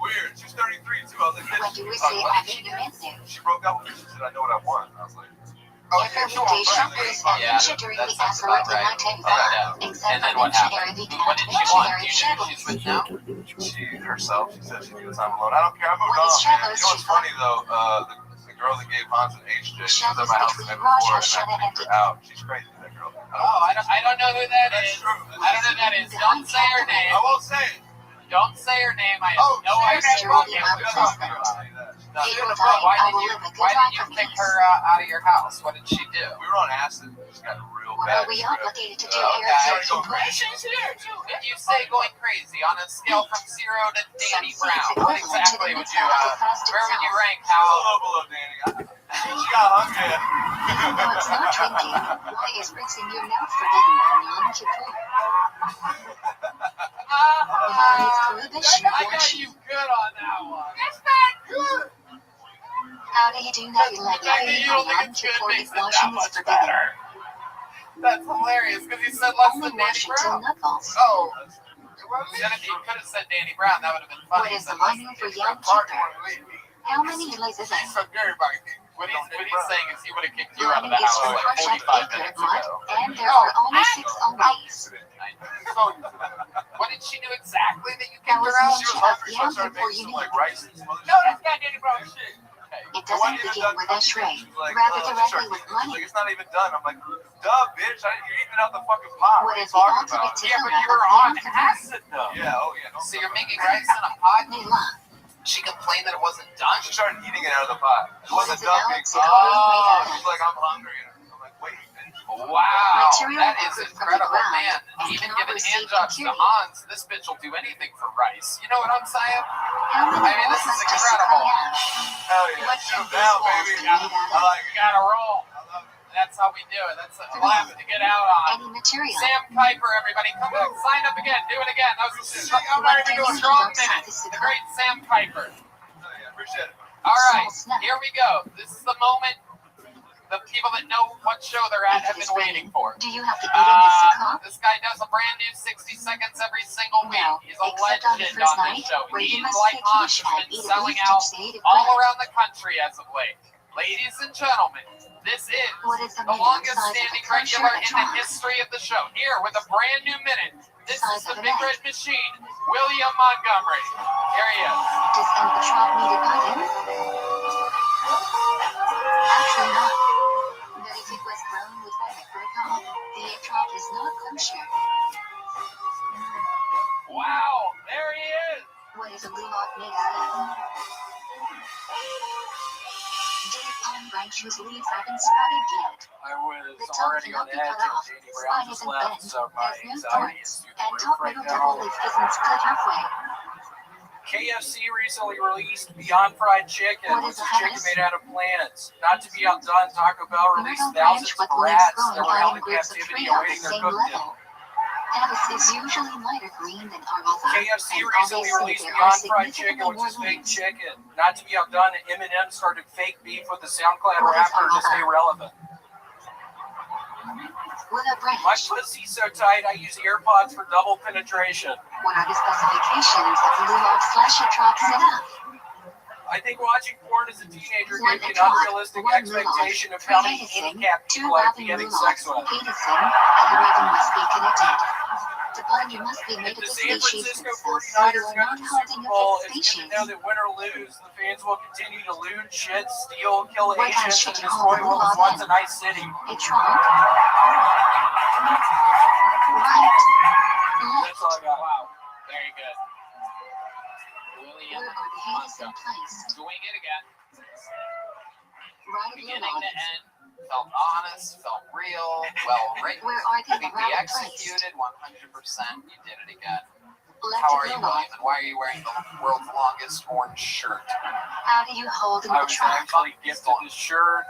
Speaker 11: Weird. She's 33 too. I was like,
Speaker 2: When
Speaker 11: bitch.
Speaker 2: do we
Speaker 11: She's like,
Speaker 2: say
Speaker 11: what?
Speaker 2: I knew you meant to?
Speaker 11: She broke up with me. She said I know what I want. I was like,
Speaker 2: Every weekday shoppers and
Speaker 3: Yeah,
Speaker 2: Ninja during
Speaker 3: that
Speaker 2: the
Speaker 3: sounds
Speaker 2: Aseret
Speaker 3: about
Speaker 2: in
Speaker 3: right.
Speaker 2: 1985, except
Speaker 3: And
Speaker 2: for
Speaker 3: then what
Speaker 2: Ninja
Speaker 3: happened?
Speaker 2: Arabic
Speaker 3: What
Speaker 2: and
Speaker 3: did she
Speaker 2: Ninja
Speaker 3: want?
Speaker 2: Arab
Speaker 3: You knew
Speaker 2: Shabbos.
Speaker 3: she's with now?
Speaker 11: she herself. She said she needed time alone. I don't care. I moved
Speaker 2: What is
Speaker 11: on. Man.
Speaker 2: Shabbos,
Speaker 11: You know what's
Speaker 2: Shiva?
Speaker 11: funny though? The girl that gave Hans an HJ, she was at
Speaker 2: Shabbos
Speaker 11: my house the
Speaker 2: between
Speaker 11: night
Speaker 2: Rosh
Speaker 11: before, and I
Speaker 2: Hashanah and
Speaker 11: freaked her out. She's crazy, that girl.
Speaker 3: Oh, I don't know who that is.
Speaker 11: That's true.
Speaker 3: I don't know who that is. Don't say her name.
Speaker 11: I won't say it.
Speaker 3: Don't say her name. I have no
Speaker 2: say her
Speaker 3: idea
Speaker 2: name.
Speaker 3: what
Speaker 2: Jeremy
Speaker 3: you're
Speaker 2: Hunt
Speaker 3: talking
Speaker 2: President.
Speaker 3: about.
Speaker 2: If you're
Speaker 3: Why
Speaker 2: dying, I
Speaker 3: did
Speaker 2: will
Speaker 3: you
Speaker 2: live a good
Speaker 3: Why
Speaker 2: life
Speaker 3: did you
Speaker 2: of
Speaker 3: kick
Speaker 2: peace.
Speaker 3: her out of your house? What did she do?
Speaker 11: We were on acid. We just got real
Speaker 2: What
Speaker 11: bad.
Speaker 2: are we
Speaker 11: trip.
Speaker 2: obligated to do
Speaker 11: Okay.
Speaker 2: here?
Speaker 11: Sorry, go crazy.
Speaker 3: If you say going crazy on a scale from 0 to Danny
Speaker 2: Some
Speaker 3: Brown,
Speaker 2: seats
Speaker 3: what
Speaker 2: equivalent to
Speaker 3: exactly
Speaker 2: the
Speaker 3: would
Speaker 2: mitzvah
Speaker 3: you
Speaker 2: of the fast
Speaker 3: where would you
Speaker 2: itself.
Speaker 3: rank
Speaker 11: She's a
Speaker 3: how?
Speaker 11: little below Danny. She got hungry.
Speaker 2: No, it's not drinking. Why is rinsing your mouth forbidden on Yom Kippur? Why is prohibition
Speaker 3: I got
Speaker 2: washing?
Speaker 3: you good on that one.
Speaker 1: It's not good.
Speaker 2: How do you do that? You let
Speaker 3: The fact that
Speaker 2: me
Speaker 3: you
Speaker 2: on
Speaker 3: don't think
Speaker 2: Yom
Speaker 3: it's good
Speaker 2: Kippur
Speaker 3: makes
Speaker 2: if
Speaker 3: it that
Speaker 2: washing is
Speaker 3: much
Speaker 2: forbidden.
Speaker 3: better. That's hilarious because he said less
Speaker 2: Only
Speaker 3: than Danny
Speaker 2: Washington
Speaker 3: Brown.
Speaker 2: knuckles.
Speaker 3: Oh, you could have said Danny Brown. That would have been funny.
Speaker 2: What is the
Speaker 3: He said less
Speaker 2: lining
Speaker 3: than
Speaker 2: for
Speaker 3: Danny
Speaker 2: Yom
Speaker 3: Brown.
Speaker 2: Kippur? How many lays is
Speaker 3: He's
Speaker 2: it?
Speaker 3: so good, Mike. What he's saying is he would have kicked you out of
Speaker 2: Lining
Speaker 3: the
Speaker 2: is
Speaker 3: house
Speaker 2: from
Speaker 3: like
Speaker 2: Parshat
Speaker 3: 45
Speaker 2: Iker
Speaker 3: minutes
Speaker 2: Mud,
Speaker 3: ago.
Speaker 2: and there are only 6 onlys.
Speaker 3: What did she do exactly that you
Speaker 2: That
Speaker 3: kicked
Speaker 2: was
Speaker 3: her out?
Speaker 11: She was
Speaker 2: Ninja of
Speaker 11: hungry, so I
Speaker 2: Yom
Speaker 11: started
Speaker 2: Kippur
Speaker 11: making some
Speaker 2: unique.
Speaker 11: like rice and some other
Speaker 3: No,
Speaker 11: shit.
Speaker 3: that's not Danny Brown shit.
Speaker 2: It doesn't begin with Eshrei,
Speaker 11: She's like,
Speaker 2: rather
Speaker 11: she
Speaker 2: directly
Speaker 11: started
Speaker 2: with
Speaker 11: cooking. She's
Speaker 2: money.
Speaker 11: like, it's not even done. I'm like, duh, bitch. You're eating it out the fucking pot.
Speaker 2: What
Speaker 11: What are you
Speaker 2: is the
Speaker 11: talking
Speaker 2: ultimate
Speaker 11: about?
Speaker 3: Yeah, but
Speaker 2: tefillah
Speaker 3: you
Speaker 2: of
Speaker 3: were
Speaker 2: Yom
Speaker 3: on
Speaker 2: Kippur?
Speaker 3: acid though.
Speaker 11: Yeah, oh yeah.
Speaker 3: So you're making rice in a pot?
Speaker 2: Nila.
Speaker 3: She complained that it wasn't done.
Speaker 11: She started eating it out of the pot. It
Speaker 2: What
Speaker 11: wasn't
Speaker 2: is
Speaker 11: done
Speaker 2: an
Speaker 11: being
Speaker 2: ounce
Speaker 11: cooked.
Speaker 2: of corn made out
Speaker 11: She's
Speaker 2: of?
Speaker 11: like, I'm hungry. And I'm like, wait, bitch.
Speaker 3: Wow,
Speaker 2: Material
Speaker 3: that is
Speaker 2: removed from the
Speaker 3: incredible,
Speaker 2: ground
Speaker 3: man.
Speaker 2: and
Speaker 3: Even
Speaker 2: cannot
Speaker 3: giving
Speaker 2: receive
Speaker 3: hand jobs to
Speaker 2: impurity.
Speaker 3: Hans, this bitch will do anything for rice. You know what I'm saying?
Speaker 2: How many
Speaker 3: I mean,
Speaker 2: walls
Speaker 3: this is
Speaker 2: must a
Speaker 3: incredible.
Speaker 2: sukkah have?
Speaker 11: Hell yeah.
Speaker 2: What
Speaker 11: Shoot
Speaker 2: can
Speaker 11: them
Speaker 2: these
Speaker 11: down,
Speaker 2: walls
Speaker 11: baby.
Speaker 2: be made out
Speaker 11: I
Speaker 2: of?
Speaker 11: like
Speaker 3: You
Speaker 11: it.
Speaker 3: gotta roll.
Speaker 11: I love it.
Speaker 3: That's how we do it. That's a laugh to get out on.
Speaker 2: Any material.
Speaker 3: Sam Kuiper, everybody, come back, sign up again, do it again. That was I'm
Speaker 2: What
Speaker 3: not even
Speaker 2: can
Speaker 3: doing
Speaker 2: you do
Speaker 3: strong
Speaker 2: outside
Speaker 3: minute.
Speaker 2: the
Speaker 3: The
Speaker 2: sukkah?
Speaker 3: great Sam Kuiper.
Speaker 11: Oh yeah, appreciate it.
Speaker 3: All right,
Speaker 2: Soul snap.
Speaker 3: here we go. This is the moment the people that know what show they're at
Speaker 2: If
Speaker 3: have
Speaker 2: it is
Speaker 3: been waiting
Speaker 2: raining,
Speaker 3: for.
Speaker 2: do you have to eat in the sukkah?
Speaker 3: This guy does a brand new 60 seconds every single week.
Speaker 2: No,
Speaker 3: He's a
Speaker 2: except on the
Speaker 3: legend
Speaker 2: first
Speaker 3: on
Speaker 2: night,
Speaker 3: this show.
Speaker 2: where
Speaker 3: He,
Speaker 2: you must
Speaker 3: like
Speaker 2: take
Speaker 3: Hans,
Speaker 2: each
Speaker 3: has
Speaker 2: and
Speaker 3: been
Speaker 2: eat at
Speaker 3: selling
Speaker 2: least
Speaker 3: out
Speaker 2: each shade of
Speaker 3: all
Speaker 2: bread.
Speaker 3: around the country as of late. Ladies and gentlemen, this is
Speaker 2: What is the
Speaker 3: the
Speaker 2: minimum
Speaker 3: longest
Speaker 2: size of a
Speaker 3: standing
Speaker 2: kosher
Speaker 3: regular in the
Speaker 2: etrog?
Speaker 3: history of the show. Here with a brand new minute. This
Speaker 2: Size
Speaker 3: is the
Speaker 2: of an
Speaker 3: Big
Speaker 2: egg.
Speaker 3: Red Machine, William Montgomery. Here he is.
Speaker 2: Does an etrog need a button? Actually not. But if it was grown with a microphone, the etrog is not kosher.
Speaker 3: Wow, there he is.
Speaker 2: What is a gulot made out of? Dave palm branches leaves haven't sprouted yet.
Speaker 9: I was
Speaker 2: The top
Speaker 9: already on
Speaker 2: cannot be
Speaker 9: edge
Speaker 2: cut
Speaker 9: and
Speaker 2: off,
Speaker 9: Danny
Speaker 2: spine
Speaker 9: Brown just
Speaker 2: isn't
Speaker 9: left,
Speaker 2: bent,
Speaker 9: so my
Speaker 2: has no
Speaker 9: anxiety
Speaker 2: thorns,
Speaker 9: is through the
Speaker 2: and
Speaker 9: roof
Speaker 2: top
Speaker 9: right
Speaker 2: middle double
Speaker 9: now.
Speaker 2: leaf isn't split halfway.
Speaker 9: KFC recently released Beyond Fried Chicken, which is chicken made out of plants. Not to be outdone, Taco Bell released thousands of rats that were held in captivity awaiting their cookdown.
Speaker 2: Is usually lighter green than arugula.
Speaker 9: KFC recently released Beyond Fried Chicken, which is fake chicken. Not to be outdone, Eminem started fake beef with the SoundCloud rapper to stay relevant. My pussy's so tight, I use AirPods for double penetration.
Speaker 2: What are the specifications of the Lulov/Truck setup?
Speaker 9: I think watching porn as a teenager gave me an unrealistic expectation of how many handicapped people I'd be getting sex with.
Speaker 2: Peterson, and the rhythm must be connected. The body must be made
Speaker 9: If
Speaker 2: of
Speaker 9: the
Speaker 2: the
Speaker 9: San
Speaker 2: species
Speaker 9: Francisco
Speaker 2: themselves, so you
Speaker 9: 49ers
Speaker 2: are
Speaker 9: go
Speaker 2: not
Speaker 9: to the
Speaker 2: hurting
Speaker 9: Super Bowl,
Speaker 2: of
Speaker 9: it's
Speaker 2: its
Speaker 9: good
Speaker 2: species.
Speaker 9: to know that win or lose, the fans will continue to loot, shit, steal, kill
Speaker 2: What
Speaker 9: Asians, and
Speaker 2: should you
Speaker 9: destroy
Speaker 2: hold
Speaker 9: what was
Speaker 2: the
Speaker 9: once a
Speaker 2: law
Speaker 9: nice city.
Speaker 2: A trunk? Right.
Speaker 9: That's all I got.
Speaker 5: Wow, very good. William
Speaker 2: Where are the haters in place?
Speaker 5: doing it again.
Speaker 2: Right
Speaker 3: Beginning
Speaker 2: Lulov.
Speaker 3: to end, felt honest, felt real, well written.
Speaker 2: Where are they
Speaker 3: Could be
Speaker 2: right placed?
Speaker 3: executed 100%. You did it again.
Speaker 2: Left
Speaker 3: How are you,
Speaker 2: Lulov.
Speaker 3: William? And why are you wearing the world's longest orange shirt?
Speaker 2: How do you hold in
Speaker 9: I
Speaker 2: the
Speaker 9: was
Speaker 2: trunk?
Speaker 9: actually gifted this shirt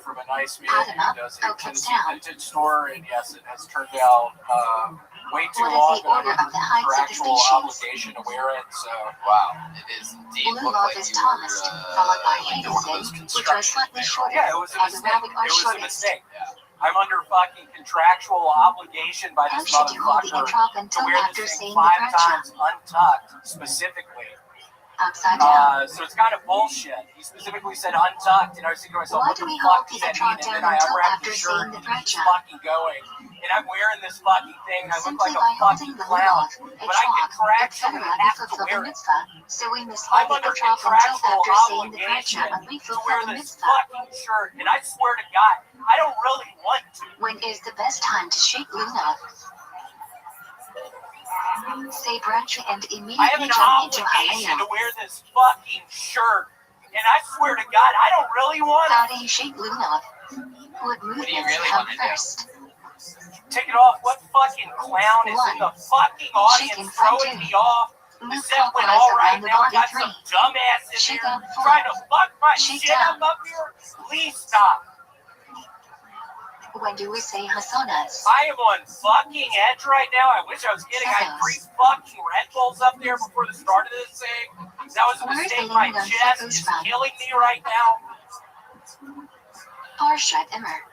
Speaker 9: from a nice man who does a Tennessee vintage store, and yes, it has turned out way too
Speaker 2: What is
Speaker 9: long,
Speaker 2: the
Speaker 9: but I
Speaker 2: order
Speaker 9: have
Speaker 2: of the heights of the
Speaker 9: contractual
Speaker 2: species?
Speaker 9: obligation to wear it, so
Speaker 3: Wow, it is indeed look
Speaker 2: Lulov
Speaker 3: like
Speaker 2: is
Speaker 3: you
Speaker 2: tallest,
Speaker 3: were
Speaker 2: followed by
Speaker 3: like one of those
Speaker 2: Haterson, which are
Speaker 3: construction
Speaker 2: slightly shorter,
Speaker 9: yeah, it was a
Speaker 2: and the
Speaker 9: mistake.
Speaker 2: rabbit
Speaker 9: It
Speaker 2: are
Speaker 9: was a
Speaker 2: shortest.
Speaker 9: mistake.
Speaker 3: Yeah.
Speaker 9: I'm under fucking contractual obligation by
Speaker 2: How
Speaker 9: this
Speaker 2: should you hold the
Speaker 9: motherfucker
Speaker 2: drop
Speaker 9: to
Speaker 2: until
Speaker 9: wear
Speaker 2: after
Speaker 9: this thing
Speaker 2: seeing the
Speaker 9: 5
Speaker 2: fracture?
Speaker 9: times untucked, specifically.
Speaker 2: Upside down.
Speaker 9: So it's kind of bullshit. He specifically said untucked, and I was thinking to myself,
Speaker 2: Why
Speaker 9: what
Speaker 2: do
Speaker 9: the
Speaker 2: we
Speaker 9: fuck
Speaker 2: hold
Speaker 9: does
Speaker 2: the
Speaker 9: that
Speaker 2: drop
Speaker 9: mean? And
Speaker 2: down
Speaker 9: then I
Speaker 2: until
Speaker 9: unwrapped
Speaker 2: after
Speaker 9: the
Speaker 2: seeing
Speaker 9: shirt,
Speaker 2: the
Speaker 9: and
Speaker 2: fracture?
Speaker 9: he's fucking going. And I'm wearing this fucking thing, and I look
Speaker 2: Simply
Speaker 9: like
Speaker 2: by
Speaker 9: a fucking
Speaker 2: holding the
Speaker 9: clown.
Speaker 2: Lulov, a
Speaker 9: But I
Speaker 2: trunk,
Speaker 9: contractually
Speaker 2: etc.
Speaker 9: have
Speaker 2: fulfill
Speaker 9: to
Speaker 2: the
Speaker 9: wear it.
Speaker 2: mitzvah, so we must
Speaker 9: I'm
Speaker 2: hold
Speaker 9: under
Speaker 2: the drop until
Speaker 9: contractual
Speaker 2: after seeing the fracture,
Speaker 9: obligation
Speaker 2: and we
Speaker 9: to
Speaker 2: fulfill
Speaker 9: wear
Speaker 2: the
Speaker 9: this
Speaker 2: mitzvah.
Speaker 9: fucking shirt, and I swear to God, I don't really want to.
Speaker 2: When is the best time to shake Lulov? Say bracha and
Speaker 9: I have
Speaker 2: immediately
Speaker 9: an
Speaker 2: jump into
Speaker 9: obligation to
Speaker 2: Halaya.
Speaker 9: wear this fucking shirt, and I swear to God, I don't really want
Speaker 2: How
Speaker 9: to.
Speaker 2: do you shake Lulov? What
Speaker 3: do you
Speaker 2: movements
Speaker 3: really
Speaker 2: come
Speaker 3: wanna do?
Speaker 2: first?
Speaker 9: Take it off. What fucking clown is in the fucking audience
Speaker 2: Chicken
Speaker 9: throwing
Speaker 2: fried
Speaker 9: me off? The
Speaker 2: Move
Speaker 9: set went
Speaker 2: clockwise
Speaker 9: all right.
Speaker 2: around the
Speaker 9: Now I
Speaker 2: body
Speaker 9: got
Speaker 2: 3.
Speaker 9: some dumbass in
Speaker 2: Shake
Speaker 9: there
Speaker 2: up 4.
Speaker 9: trying to fuck my
Speaker 2: Shake
Speaker 9: shit
Speaker 2: down.
Speaker 9: up here. Please stop.
Speaker 2: When do we say Hasanas?
Speaker 9: I am on fucking edge right now. I wish I was kidding. I had 3 fucking Red Bulls up there before the start of this thing. That was a
Speaker 2: Where's the
Speaker 9: mistake. My
Speaker 2: limit on
Speaker 9: chest
Speaker 2: tacos
Speaker 9: is
Speaker 2: from?
Speaker 9: killing me right now.
Speaker 2: Parshat Emmer.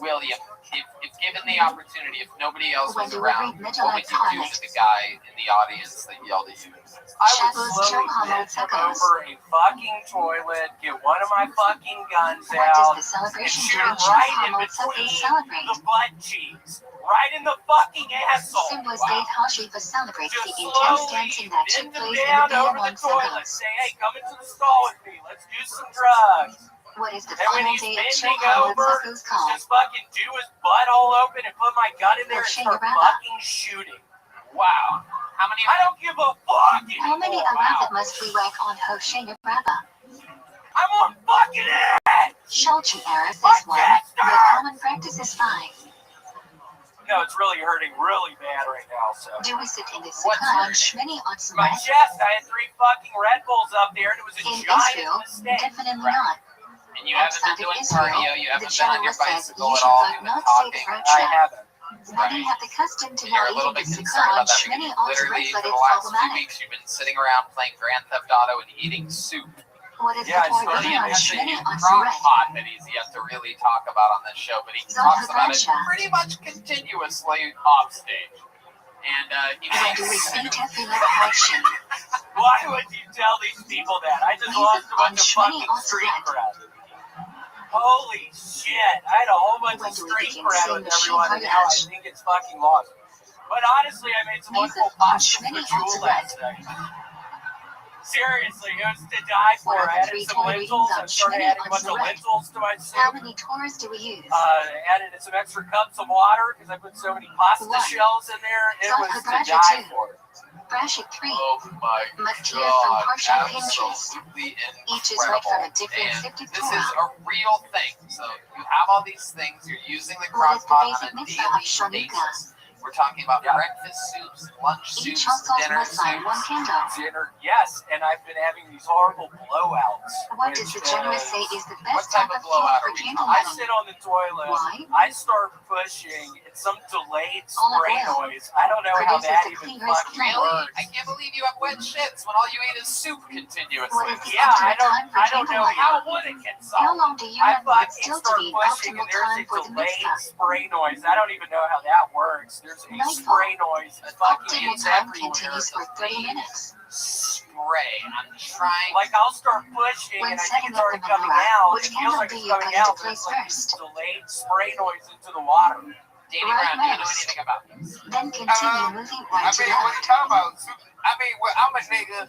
Speaker 3: William, if given the opportunity, if nobody else
Speaker 2: When
Speaker 3: was
Speaker 2: do we
Speaker 3: around,
Speaker 2: read
Speaker 3: what would you do to the guy in the audience that yelled at you?
Speaker 9: I would
Speaker 2: Shabbos
Speaker 9: slowly
Speaker 2: Chohamel
Speaker 9: bend him
Speaker 2: Tacos.
Speaker 9: over a fucking toilet, get one of my fucking guns
Speaker 2: What
Speaker 9: out,
Speaker 2: does the
Speaker 9: and
Speaker 2: celebration
Speaker 9: shoot
Speaker 2: during
Speaker 9: him right in
Speaker 2: Chohamel Tacos
Speaker 9: between
Speaker 2: celebrate?
Speaker 9: the butt cheeks. Right in the fucking asshole.
Speaker 2: Symbols
Speaker 9: Wow.
Speaker 2: Dave Hashifa celebrates
Speaker 9: Just
Speaker 2: the intense
Speaker 9: slowly
Speaker 2: dancing that took
Speaker 9: bend him
Speaker 2: place in
Speaker 9: down
Speaker 2: the
Speaker 9: over the
Speaker 2: Biamon
Speaker 9: toilet.
Speaker 2: Tacos.
Speaker 9: Say, hey, come into the stall with me. Let's do some drugs.
Speaker 2: What is the
Speaker 9: And when
Speaker 2: final
Speaker 9: he's
Speaker 2: day of
Speaker 9: bending
Speaker 2: Chohamel
Speaker 9: over,
Speaker 2: Tacos called?
Speaker 9: just fucking do his butt all open and put my gun in there and start
Speaker 2: ViralRabbi.
Speaker 9: fucking shooting.
Speaker 3: Wow. How many?
Speaker 9: I don't give a fuck
Speaker 2: How many
Speaker 9: anymore.
Speaker 2: Arabic must we whack on Hoshea Rabba?
Speaker 9: I'm on fucking edge.
Speaker 2: Shulchi Arif
Speaker 9: My
Speaker 2: is 1,
Speaker 9: chest
Speaker 2: but
Speaker 9: hurts.
Speaker 2: common practice is 5.
Speaker 9: No, it's really hurting really bad right now, so.
Speaker 2: Do we sit in the
Speaker 3: What's
Speaker 2: Sukkah on
Speaker 3: hurting?
Speaker 2: Shmini
Speaker 9: My
Speaker 2: Atsumet?
Speaker 9: chest, I had 3 fucking Red Bulls up there, and it was a
Speaker 2: In
Speaker 9: giant
Speaker 2: Israel,
Speaker 9: mistake.
Speaker 2: definitely
Speaker 3: Right.
Speaker 2: not.
Speaker 3: And you haven't been
Speaker 2: Outside of
Speaker 3: doing
Speaker 2: Israel,
Speaker 3: cardio, you
Speaker 2: the
Speaker 3: haven't been on your
Speaker 2: general says
Speaker 3: bicycle
Speaker 2: you
Speaker 3: at
Speaker 2: should
Speaker 3: all,
Speaker 2: but
Speaker 3: you've been
Speaker 2: not say the
Speaker 3: talking.
Speaker 9: I
Speaker 2: bracha.
Speaker 9: haven't.
Speaker 2: Many have the custom to
Speaker 3: And you're
Speaker 2: not
Speaker 3: a little
Speaker 2: eat in
Speaker 3: bit
Speaker 2: the
Speaker 3: concerned
Speaker 2: Sukkah on
Speaker 3: about that because
Speaker 2: Shmini
Speaker 3: literally
Speaker 2: Atsumet,
Speaker 3: for
Speaker 2: but
Speaker 3: the
Speaker 2: it's
Speaker 3: last 2
Speaker 2: problematic.
Speaker 3: weeks you've been sitting around playing Grand Theft Auto and eating soup.
Speaker 2: What is
Speaker 9: Yeah,
Speaker 2: the
Speaker 9: it's
Speaker 2: point
Speaker 9: funny,
Speaker 2: on
Speaker 3: William has
Speaker 2: Shmini
Speaker 3: a crock
Speaker 2: Atsumet?
Speaker 3: pot that he's yet to really talk about on this show, but he talks about it pretty much continuously off stage. And he
Speaker 2: When do we
Speaker 3: makes
Speaker 2: say Tefillah Hashem?
Speaker 9: Why would you tell these people that? I just lost a bunch of fucking street cred. Holy shit, I had a whole bunch of street cred with everyone, and now I think it's fucking lost. But honestly, I made some wonderful pasta for Jewel last night. Seriously, it was to die for. I added some lentils. I started adding a bunch of lentils to my soup.
Speaker 2: How many tours do we use?
Speaker 9: Added some extra cups of water because I put so many pasta shells in there. It was to die for.
Speaker 2: Brashik 3.
Speaker 3: Oh my
Speaker 2: Maktir from
Speaker 3: god,
Speaker 2: partial pinches.
Speaker 3: absolutely
Speaker 2: Each is right from a
Speaker 3: incredible.
Speaker 2: different
Speaker 3: And
Speaker 2: sifted
Speaker 3: this is
Speaker 2: Torah.
Speaker 3: a real thing. So you have all these things, you're using the
Speaker 2: What
Speaker 3: crock
Speaker 2: is the
Speaker 3: pot
Speaker 2: basic
Speaker 3: on a
Speaker 2: mitzvah of
Speaker 3: daily
Speaker 2: Shanuka?
Speaker 3: basis. We're talking about breakfast soups, lunch
Speaker 2: Each
Speaker 3: soups,
Speaker 2: household
Speaker 3: dinner
Speaker 2: must buy one
Speaker 3: soups.
Speaker 2: candle.
Speaker 9: Yes, and I've been having these horrible blowouts.
Speaker 2: What does the generous say is the
Speaker 3: What
Speaker 2: best
Speaker 3: type
Speaker 2: type
Speaker 3: of
Speaker 2: of fuel
Speaker 3: blowout
Speaker 2: for
Speaker 3: are we
Speaker 2: candle
Speaker 9: I
Speaker 2: lighting?
Speaker 9: sit on the toilet.
Speaker 2: Why?
Speaker 9: I start pushing. It's some delayed
Speaker 2: Olive
Speaker 9: spray
Speaker 2: oil
Speaker 9: noise. I don't know how
Speaker 2: produces
Speaker 9: that
Speaker 2: the
Speaker 9: even
Speaker 2: cleanest
Speaker 9: fucking
Speaker 2: flame.
Speaker 3: Really?
Speaker 9: works.
Speaker 3: I can't believe you have wet shits when all you eat is soup
Speaker 2: What
Speaker 3: continuously.
Speaker 2: is the
Speaker 9: Yeah, I
Speaker 2: optimal time for
Speaker 9: don't
Speaker 2: candle
Speaker 9: know
Speaker 2: lighting?
Speaker 9: how would it get
Speaker 2: How
Speaker 9: solved.
Speaker 2: long do you
Speaker 9: I
Speaker 2: and Mark
Speaker 9: fucking
Speaker 2: still to
Speaker 9: start
Speaker 2: be
Speaker 9: pushing,
Speaker 2: optimal
Speaker 9: and there's
Speaker 2: time
Speaker 9: a
Speaker 2: for the
Speaker 9: delayed
Speaker 2: mitzvah?
Speaker 9: spray noise. I don't even know how that works. There's a
Speaker 2: Nightfall.
Speaker 9: spray noise. It's fucking
Speaker 2: Optimal
Speaker 9: it's
Speaker 2: time
Speaker 9: everywhere.
Speaker 2: continues for 30 minutes.
Speaker 3: Spray. I'm trying.
Speaker 9: Like I'll start pushing,
Speaker 2: When
Speaker 9: and I
Speaker 2: setting
Speaker 9: think it's
Speaker 2: up
Speaker 9: already
Speaker 2: the
Speaker 9: coming
Speaker 2: menorah,
Speaker 9: out.
Speaker 2: which
Speaker 9: It feels
Speaker 2: candle
Speaker 9: like
Speaker 2: do
Speaker 9: it's
Speaker 2: you
Speaker 9: coming
Speaker 2: put into
Speaker 9: out, but
Speaker 2: place
Speaker 9: it's like
Speaker 2: first?
Speaker 9: delayed spray noise into the water.
Speaker 3: Danny
Speaker 2: Right
Speaker 3: Brown, do you know
Speaker 2: next.
Speaker 3: anything about this?
Speaker 2: Then continue moving
Speaker 4: I
Speaker 2: right to
Speaker 4: mean, what
Speaker 2: left.
Speaker 4: you talking about? I mean, well, I'm a nigga.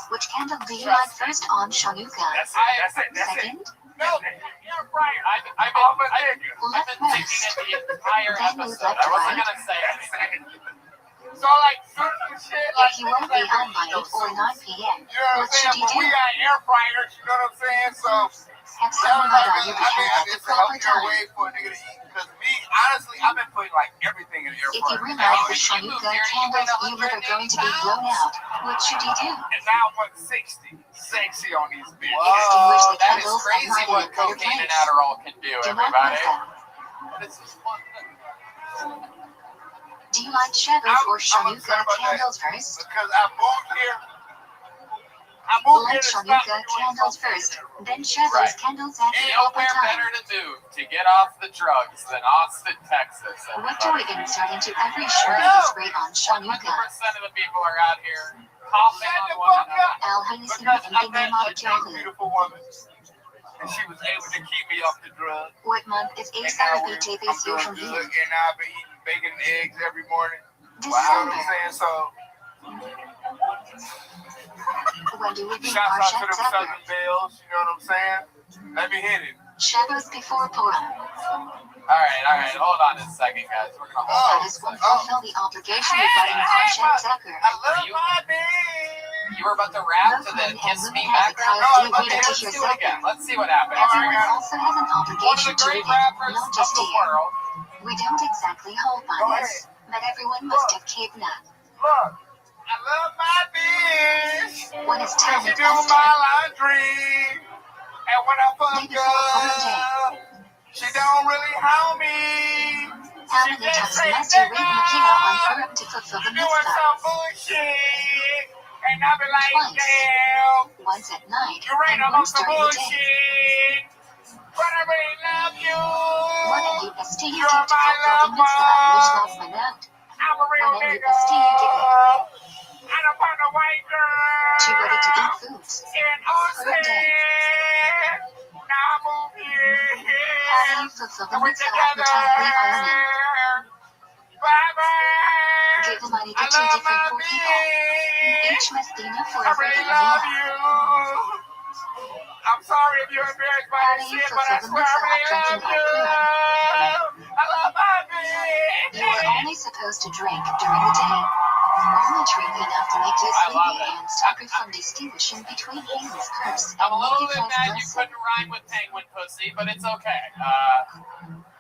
Speaker 2: Which candle do you light first on Chanukah?
Speaker 10: That's it.
Speaker 2: Second?
Speaker 3: No,
Speaker 10: You're right.
Speaker 3: I've
Speaker 2: Left
Speaker 3: been thinking
Speaker 2: first.
Speaker 3: it the entire
Speaker 2: Then move
Speaker 3: episode.
Speaker 2: left
Speaker 3: I
Speaker 2: to
Speaker 3: wasn't
Speaker 2: right.
Speaker 3: gonna say anything.
Speaker 4: So, like, soup and shit, like,
Speaker 2: If you won't be home by 8 or 9 p.m.,
Speaker 4: you know what I'm
Speaker 2: what should
Speaker 4: saying?
Speaker 2: you
Speaker 4: But we
Speaker 2: do?
Speaker 4: got air fryers, you know what I'm saying? So,
Speaker 2: Have
Speaker 4: that
Speaker 2: someone
Speaker 4: was like,
Speaker 2: light on your behalf at the
Speaker 4: it's a
Speaker 2: proper
Speaker 4: healthier
Speaker 2: time.
Speaker 4: way for a nigga to eat. Because me, honestly, I've been putting, like, everything in the air
Speaker 2: If you
Speaker 4: fryer.
Speaker 2: realize the
Speaker 3: If you move
Speaker 2: Chanukah
Speaker 3: here, you
Speaker 2: candles
Speaker 3: weigh
Speaker 2: you live are going to be
Speaker 3: 180
Speaker 2: blown out, what should you do?
Speaker 4: And now I'm 160. Sexy on these bitches.
Speaker 2: Extinguish
Speaker 3: Whoa,
Speaker 2: the
Speaker 3: that is
Speaker 2: candles and
Speaker 3: crazy
Speaker 2: light in
Speaker 3: what
Speaker 2: a better
Speaker 3: cocaine and
Speaker 2: place.
Speaker 3: Adderall can do,
Speaker 2: Do not
Speaker 3: everybody.
Speaker 2: move them.
Speaker 3: This is one.
Speaker 2: Do you light Shabbos or Chanukah candles first?
Speaker 4: Because I moved here. I moved here
Speaker 2: Light
Speaker 4: to stop
Speaker 2: Chanukah
Speaker 4: doing
Speaker 2: candles
Speaker 4: cocaine.
Speaker 2: first, then Shabbos
Speaker 3: Right.
Speaker 2: candles at the proper
Speaker 3: Nowhere
Speaker 2: time.
Speaker 3: better to move to get off the drugs than Austin, Texas.
Speaker 2: What do we insert into every shirt that is great on
Speaker 3: 100%
Speaker 2: Chanukah?
Speaker 3: of the people are out here coughing
Speaker 4: Shut
Speaker 3: on
Speaker 4: the
Speaker 3: one
Speaker 4: fuck
Speaker 3: another.
Speaker 4: up.
Speaker 2: Al Hanisima
Speaker 4: Because I
Speaker 2: and
Speaker 4: met
Speaker 2: Bimema
Speaker 4: a big,
Speaker 2: Jahu.
Speaker 4: beautiful woman. And she was able to keep me off the drugs.
Speaker 2: What month is
Speaker 4: And
Speaker 2: Ace
Speaker 4: now
Speaker 2: Therapy
Speaker 4: I'm
Speaker 2: this year
Speaker 4: doing
Speaker 2: from
Speaker 4: good.
Speaker 2: you?
Speaker 4: And I've been eating bacon and eggs every morning. You know what I'm
Speaker 2: December.
Speaker 4: saying? So,
Speaker 2: When do we be
Speaker 4: shouts out to
Speaker 2: Parshat
Speaker 4: them
Speaker 2: Tucker?
Speaker 4: Southern Bells. You know what I'm saying? Let me hit it.
Speaker 2: Shabbos before Purim.
Speaker 3: All right, hold on a second, guys. We're gonna hold
Speaker 2: How
Speaker 3: on.
Speaker 2: does one fulfill the obligation regarding Parshat Tucker?
Speaker 4: I love my bitch.
Speaker 3: You were about to rap to the Kiss Me background?
Speaker 2: No,
Speaker 3: Okay, let's do it again. Let's see what happens.
Speaker 2: Everyone also has an
Speaker 3: One of
Speaker 2: obligation
Speaker 3: the
Speaker 2: to
Speaker 3: great
Speaker 2: read,
Speaker 3: rappers
Speaker 2: not
Speaker 3: of
Speaker 2: just
Speaker 3: the
Speaker 2: hear.
Speaker 3: world.
Speaker 2: We don't exactly hold by this, but everyone must have caved up.
Speaker 4: Look, I love my bitch.
Speaker 2: When it's
Speaker 4: She
Speaker 2: time to
Speaker 4: do
Speaker 2: test
Speaker 4: my
Speaker 2: her,
Speaker 4: laundry. And when I fuck her, she don't really harm me.
Speaker 2: how many times must you read Megillah on Purim to fulfill the
Speaker 4: Doing
Speaker 2: mitzvah?
Speaker 4: some bullshit. And I be like,
Speaker 2: Twice.
Speaker 4: damn.
Speaker 2: Once at night
Speaker 4: You ain't
Speaker 2: and
Speaker 4: on
Speaker 2: once
Speaker 4: some
Speaker 2: during the day.
Speaker 4: bullshit. But I really love you.
Speaker 2: What a new ST you
Speaker 4: You're
Speaker 2: do to
Speaker 4: my
Speaker 2: fulfill the mitzvah of Mishlach Manot.
Speaker 4: I'm a real
Speaker 2: What a new
Speaker 4: nigga.
Speaker 2: ST you give it.
Speaker 4: And I'm on a white girl.
Speaker 2: Too ready to eat foods.
Speaker 4: In Austin.
Speaker 2: Per day.
Speaker 4: Now I move here.
Speaker 2: How do you fulfill the
Speaker 4: And we
Speaker 2: mitzvah of
Speaker 4: together.
Speaker 2: Matayli Ironing?
Speaker 4: Bye-bye.
Speaker 2: Give the money to
Speaker 4: I
Speaker 2: two
Speaker 4: love
Speaker 2: different
Speaker 4: my
Speaker 2: poor people.
Speaker 4: bitch.
Speaker 2: Each must be enough for
Speaker 4: I
Speaker 2: every
Speaker 4: really
Speaker 2: family
Speaker 4: love
Speaker 2: meal.
Speaker 4: you. I'm sorry if you're embarrassed by
Speaker 2: How do
Speaker 4: this
Speaker 2: you
Speaker 4: shit, but I
Speaker 2: fulfill the
Speaker 4: swear I
Speaker 2: mitzvah of
Speaker 4: really
Speaker 2: drinking
Speaker 4: love you.
Speaker 2: on
Speaker 4: I love my bitch.
Speaker 2: You are only supposed to drink during the day. Only drink enough to make you
Speaker 3: I love
Speaker 2: sleepy
Speaker 3: it.
Speaker 2: and stop you from distinguishing between Haman's curse
Speaker 3: I'm a
Speaker 2: and
Speaker 3: little bit
Speaker 2: Mordecai's
Speaker 3: mad you
Speaker 2: blessing.
Speaker 3: couldn't rhyme with penguin pussy, but it's okay.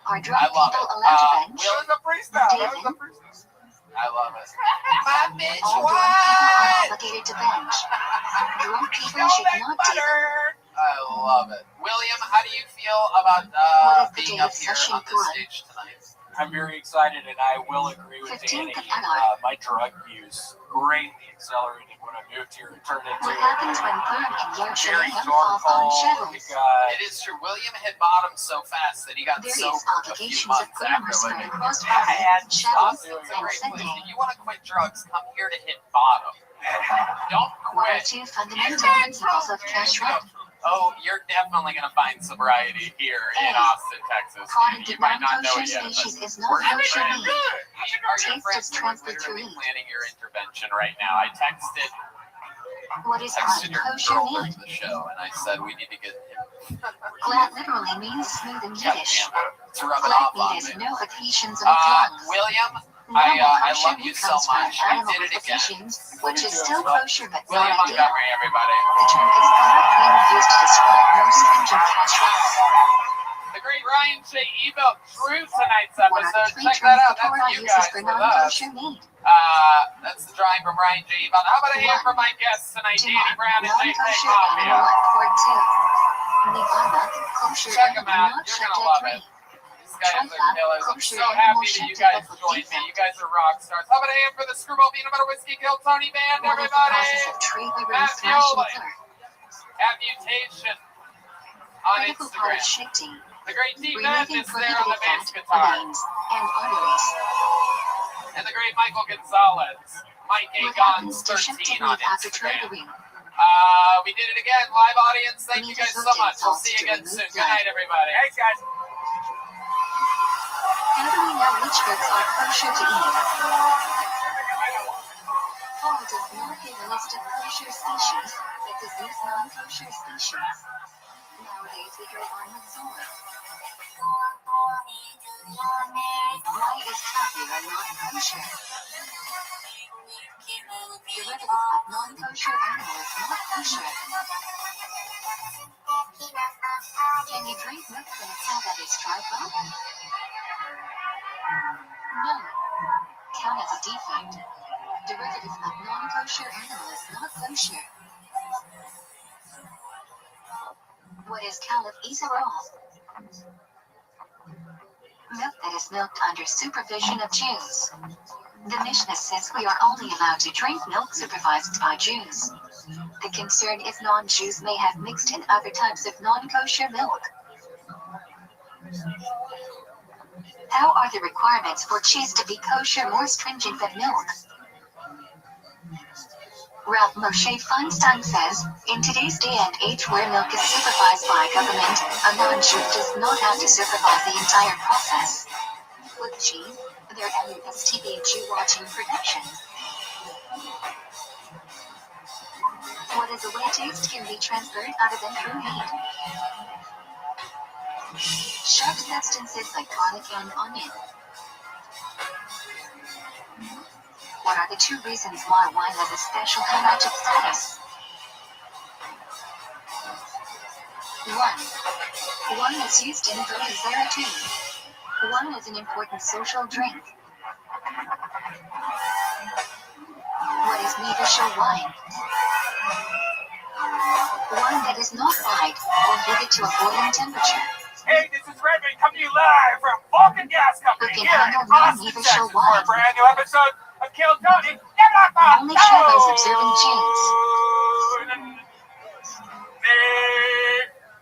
Speaker 2: Are drunk
Speaker 3: I love
Speaker 2: people
Speaker 3: it.
Speaker 2: allowed to bench?
Speaker 4: That was a freestyle. That was a freestyle.
Speaker 3: I love it. My bitch,
Speaker 2: All drunk people are obligated to bench. Drunk people should not do them.
Speaker 3: I love it. William, how do you feel about
Speaker 2: What is the
Speaker 3: being
Speaker 2: date
Speaker 3: up
Speaker 2: of
Speaker 3: here
Speaker 2: session
Speaker 3: on this
Speaker 2: for?
Speaker 3: stage tonight?
Speaker 9: I'm very excited, and I will agree with
Speaker 2: 15th
Speaker 9: Danny.
Speaker 2: of Adar.
Speaker 9: My drug use greatly accelerated when I moved here and turned into
Speaker 2: What happens when Purim and
Speaker 9: very
Speaker 2: Yerushalayim falls on
Speaker 9: dark.
Speaker 2: Shavuos?
Speaker 3: It is true. William hit bottom so fast that he got
Speaker 2: Various
Speaker 3: sober a few
Speaker 2: obligations of
Speaker 3: months
Speaker 2: Purim
Speaker 3: after
Speaker 2: are spread
Speaker 3: living
Speaker 2: across
Speaker 3: here.
Speaker 2: Harvard, Shavuos,
Speaker 3: Austin's a
Speaker 2: and
Speaker 3: great place.
Speaker 2: Sunday.
Speaker 3: If you want to quit drugs, come here to hit bottom. Don't
Speaker 2: What are
Speaker 3: quit.
Speaker 2: two fundamental principles of kashrut?
Speaker 3: Oh, you're definitely going to find sobriety here in Austin, Texas.
Speaker 2: Product
Speaker 3: You
Speaker 2: of
Speaker 3: might not know
Speaker 2: non-kosher
Speaker 3: it yet,
Speaker 2: species
Speaker 3: but
Speaker 2: is not
Speaker 3: we're
Speaker 2: kosher meat.
Speaker 3: Our
Speaker 2: Taste
Speaker 3: friends
Speaker 2: is
Speaker 3: are
Speaker 2: transferred through
Speaker 3: literally
Speaker 2: meat.
Speaker 3: planning your intervention right now. I texted
Speaker 2: What is
Speaker 3: your
Speaker 2: unkosher
Speaker 3: girl
Speaker 2: meat?
Speaker 3: during the show, and I said we need to get him.
Speaker 2: Glat literally means smooth in
Speaker 3: God
Speaker 2: Yiddish.
Speaker 3: damn it. It's rubbing
Speaker 2: Glat
Speaker 3: off on
Speaker 2: meat has
Speaker 3: me.
Speaker 2: no adhesions on its lungs.
Speaker 3: William,
Speaker 2: Normal
Speaker 3: I
Speaker 2: kosher
Speaker 3: love you
Speaker 2: meat
Speaker 3: so
Speaker 2: comes from
Speaker 3: much. I
Speaker 2: animal
Speaker 3: did it again.
Speaker 2: adhesions, which is still kosher but not
Speaker 3: William
Speaker 2: ideal.
Speaker 3: Montgomery, everybody.
Speaker 2: The term is colloquially used to describe more stringent kashrut.
Speaker 3: The
Speaker 5: great Ryan J. emailed Drew tonight's
Speaker 2: What are the
Speaker 5: episode.
Speaker 2: 3
Speaker 5: Check that
Speaker 2: terms
Speaker 5: out.
Speaker 2: the Torah
Speaker 5: That's you
Speaker 2: uses
Speaker 5: guys
Speaker 2: for
Speaker 5: with us.
Speaker 2: non-kosher meat?
Speaker 5: That's the drawing from Ryan J. email. How about a hand for my guests tonight, Danny Brown and J.K.
Speaker 2: Non-kosher
Speaker 5: Coffee?
Speaker 2: animal import 2. Nevada, kosher
Speaker 5: Check them
Speaker 2: animal
Speaker 5: out.
Speaker 2: not
Speaker 5: You're
Speaker 2: shipped
Speaker 5: gonna
Speaker 2: at
Speaker 5: love
Speaker 2: 3.
Speaker 5: it. These guys are killers. I'm
Speaker 2: Kosher
Speaker 5: so
Speaker 2: animal
Speaker 5: happy that you
Speaker 2: shipped
Speaker 5: guys
Speaker 2: at the
Speaker 5: joined me.
Speaker 2: defect.
Speaker 5: You guys are rock stars. How about a hand for the Screwball Peanut Butter Whiskey Kill Tony Band,
Speaker 2: What is the
Speaker 5: everybody?
Speaker 2: process of tree
Speaker 5: Matt
Speaker 2: release
Speaker 5: Mueller.
Speaker 2: sugar?
Speaker 5: Amputation on
Speaker 2: Critical part of
Speaker 5: Instagram.
Speaker 2: shifting.
Speaker 5: The great Deep
Speaker 2: Removing
Speaker 5: Madness there on the
Speaker 2: prohibited
Speaker 5: bass
Speaker 2: fat,
Speaker 5: guitar.
Speaker 2: veins, and arteries.
Speaker 5: And the great Michael Gonzalez. Mike A.
Speaker 2: What
Speaker 5: Gons
Speaker 2: happens to shift
Speaker 5: 13
Speaker 2: technique
Speaker 5: on
Speaker 2: after
Speaker 5: Instagram.
Speaker 2: triggering?
Speaker 5: We did it again. Live audience, thank you guys so much. We'll see you again soon. Good night, everybody.
Speaker 10: Thanks, guys.
Speaker 2: How do we know which books are kosher to eat? Paul does not give a list of kosher species, but does use non-kosher species. Nowadays we go on with Zola. Why is caviar not kosher? Derivative of non-kosher animal is not kosher. Can you drink milk from a cow that is dry farm? No. Count as a defect. Derivative of non-kosher animal is not kosher. What is caliph Israel? Milk that is milked under supervision of Jews. The Mishnah says we are only allowed to drink milk supervised by Jews. The concern is non-Jews may have mixed in other types of non-kosher milk. How are the requirements for cheese to be kosher more stringent than milk? Ralph Moshe Feinstein says, in today's day and age where milk is supervised by government, a non-Jew does not have to supervise the entire process. With cheese, there has to be Jew-watching production. What is a way taste can be transferred other than through heat? Sharp substances like garlic and onion. What are the 2 reasons why wine has a special halachic status? 1. Wine is used in B'nai Zeratim. Wine is an important social drink. What is Mevusher wine? Wine that is not fried or heated to a boiling temperature.
Speaker 10: Hey, this is Redman coming to you live from Vulcan Gas Company
Speaker 2: Who can
Speaker 10: here in
Speaker 2: handle
Speaker 10: Austin,
Speaker 2: non-Mevusher
Speaker 10: Texas, for
Speaker 2: wine?
Speaker 10: a brand new episode of Kill Tony.
Speaker 2: Only show those observant Jews.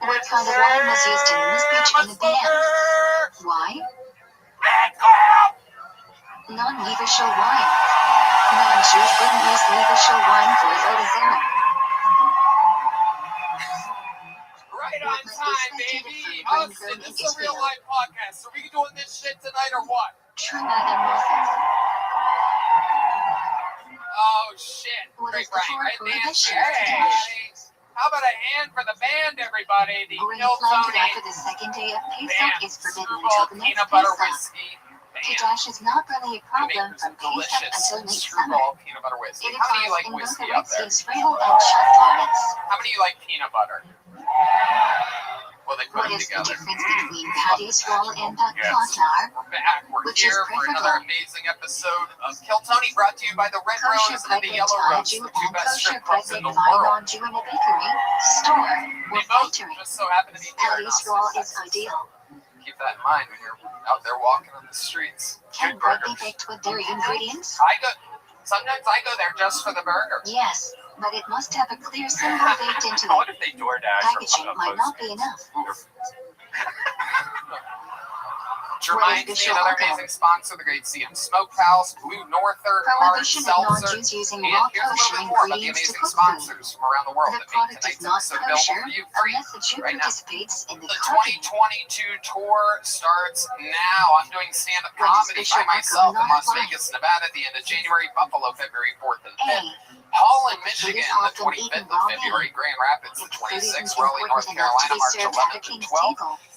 Speaker 2: What kind of wine was used in this speech in the band? Why? Non-Mevusher wine. Non-Jews wouldn't use Mevusher wine for Zodazera.
Speaker 5: Right on time, baby. Austin, this is a real life podcast. Are we doing this shit tonight or what?
Speaker 2: Truma and Moses.
Speaker 5: Oh shit.
Speaker 2: What
Speaker 5: Great
Speaker 2: is the
Speaker 5: Brian, right?
Speaker 2: prohibition?
Speaker 5: Hey. How about a hand for the band, everybody? The
Speaker 2: Grain
Speaker 5: Kill
Speaker 2: planted
Speaker 5: Tony
Speaker 2: after the second day of Pesach
Speaker 5: band.
Speaker 2: is forbidden
Speaker 5: Screwball
Speaker 2: until the next
Speaker 5: peanut butter
Speaker 2: Pesach.
Speaker 5: whiskey band.
Speaker 2: Kadash is not really a
Speaker 5: You
Speaker 2: problem
Speaker 5: make
Speaker 2: from
Speaker 5: some
Speaker 2: Pesach
Speaker 5: delicious
Speaker 2: until next summer.
Speaker 5: screwball peanut butter whiskey.
Speaker 2: It
Speaker 5: How many
Speaker 2: occurs
Speaker 5: like
Speaker 2: in both
Speaker 5: whiskey
Speaker 2: the
Speaker 5: up
Speaker 2: Red
Speaker 5: there?
Speaker 2: Sea Israel and Shaftarets.
Speaker 5: How many like peanut butter? Well, they put
Speaker 2: What
Speaker 5: them
Speaker 2: is the
Speaker 5: together.
Speaker 2: difference between Padi Yisrael and Bakvatar?
Speaker 5: We're back. We're
Speaker 2: Which is
Speaker 5: here for another
Speaker 2: preferable?
Speaker 5: amazing episode of Kill Tony, brought to you by the Red
Speaker 2: Kosher
Speaker 5: Rose and the
Speaker 2: piping
Speaker 5: Yellow Rose,
Speaker 2: Jew
Speaker 5: the 2
Speaker 2: and
Speaker 5: best
Speaker 2: kosher
Speaker 5: strip clubs in
Speaker 2: piping
Speaker 5: the
Speaker 2: by
Speaker 5: world.
Speaker 2: non-Jew in a bakery, store, or
Speaker 5: We both
Speaker 2: factory.
Speaker 5: just so happen to be here
Speaker 2: Padi
Speaker 5: in
Speaker 2: Yisrael
Speaker 5: Austin,
Speaker 2: is
Speaker 5: Texas.
Speaker 2: ideal.
Speaker 5: Keep that in mind when you're out there walking on the streets.
Speaker 2: Can
Speaker 5: Good
Speaker 2: bread be
Speaker 5: burgers.
Speaker 2: baked with dairy ingredients?
Speaker 5: Sometimes I go there just for the burger.
Speaker 2: Yes, but it must have a clear symbol baked into
Speaker 10: What
Speaker 2: it.
Speaker 10: if they DoorDash
Speaker 2: Packaging might not be enough.
Speaker 5: Which reminds me of another amazing sponsor, the great CM Smoke Pals, Blue Norther, Hard
Speaker 2: Prohibition of
Speaker 5: Seltzer.
Speaker 2: non-Jews using
Speaker 5: And
Speaker 2: raw
Speaker 5: here's a little
Speaker 2: kosher
Speaker 5: bit more about the
Speaker 2: ingredients to
Speaker 5: amazing
Speaker 2: cook food.
Speaker 5: sponsors from around the world
Speaker 2: The
Speaker 5: that make
Speaker 2: product is
Speaker 5: tonight's
Speaker 2: not
Speaker 5: episode available
Speaker 2: kosher
Speaker 5: for you free
Speaker 2: unless the Jew
Speaker 5: right now.
Speaker 2: participates in the
Speaker 5: The
Speaker 2: cooking.
Speaker 5: 2022 tour starts now. I'm doing stand-up
Speaker 2: When does
Speaker 5: comedy
Speaker 2: Bishop
Speaker 5: by myself in
Speaker 2: Michael
Speaker 5: Las
Speaker 2: not
Speaker 5: Vegas, Nevada at the end of January, Buffalo February 4th and
Speaker 2: A.
Speaker 5: 5th, Holland,
Speaker 2: It is
Speaker 5: Michigan the
Speaker 2: often
Speaker 5: 25th
Speaker 2: eaten
Speaker 5: of
Speaker 2: raw
Speaker 5: February,
Speaker 2: meat.
Speaker 5: Grand Rapids the
Speaker 2: Its food isn't
Speaker 5: 26th, Raleigh, North
Speaker 2: important enough to
Speaker 5: Carolina,
Speaker 2: be
Speaker 5: March
Speaker 2: served at a
Speaker 5: 11th and
Speaker 2: king's
Speaker 5: 12th.
Speaker 2: table.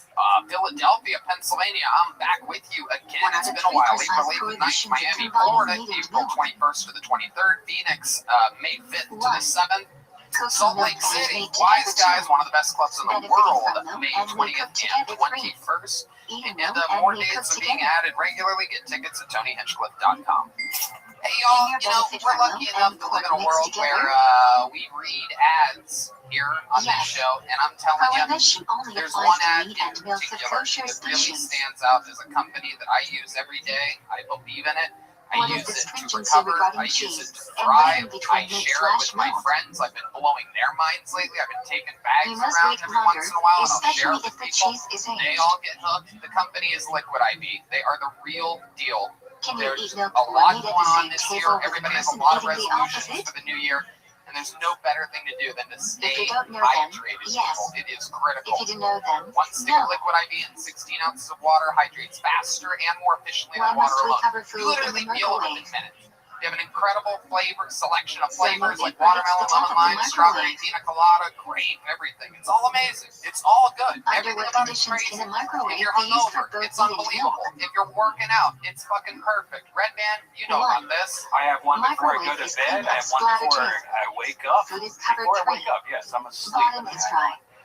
Speaker 5: Philadelphia, Pennsylvania, I'm back with you again.
Speaker 2: What are
Speaker 5: It's
Speaker 2: the
Speaker 5: been a
Speaker 2: 3
Speaker 5: while.
Speaker 2: precise
Speaker 5: April 8th to 9th,
Speaker 2: prohibitions of
Speaker 5: Miami,
Speaker 2: combining
Speaker 5: Florida,
Speaker 2: meat and
Speaker 5: April
Speaker 2: milk?
Speaker 5: 21st to the 23rd, Phoenix, May 5th to the 7th,
Speaker 3: Salt Lake City, Wise Guys, one of the best clubs in the world, May 20th and 21st. And more dates are being added regularly. Get tickets at TonyHinchcliffe.com. Hey y'all, we're lucky enough to live in a world where we read ads here on this show, and I'm telling you, there's one ad in particular that really stands out as a company that I use every day. I believe in it. I use it to recover. I use it to thrive. I share it with my friends. I've been blowing their minds lately. I've been taking bags around every once in a while, and I'll share it with people. They all get hooked. The company is Liquid IV. They are the real deal. There's a lot going on this year. Everybody has a lot of resolutions for the new year. And there's no better thing to do than to stay hydrated, people. It is critical. One stick of Liquid IV and 16 ounces of water hydrates faster and more efficiently than water alone. You literally feel it within minutes. They have an incredible selection of flavors like watermelon, lemon lime, strawberry, pina colada, grape, everything. It's all amazing. It's all good. Everything about it's crazy. If you're hungover, it's unbelievable. If you're working out, it's fucking perfect. Red Band, you know about this.
Speaker 5: I have one before I go to bed. I have one before I wake up. Before I wake up, yes, I'm asleep.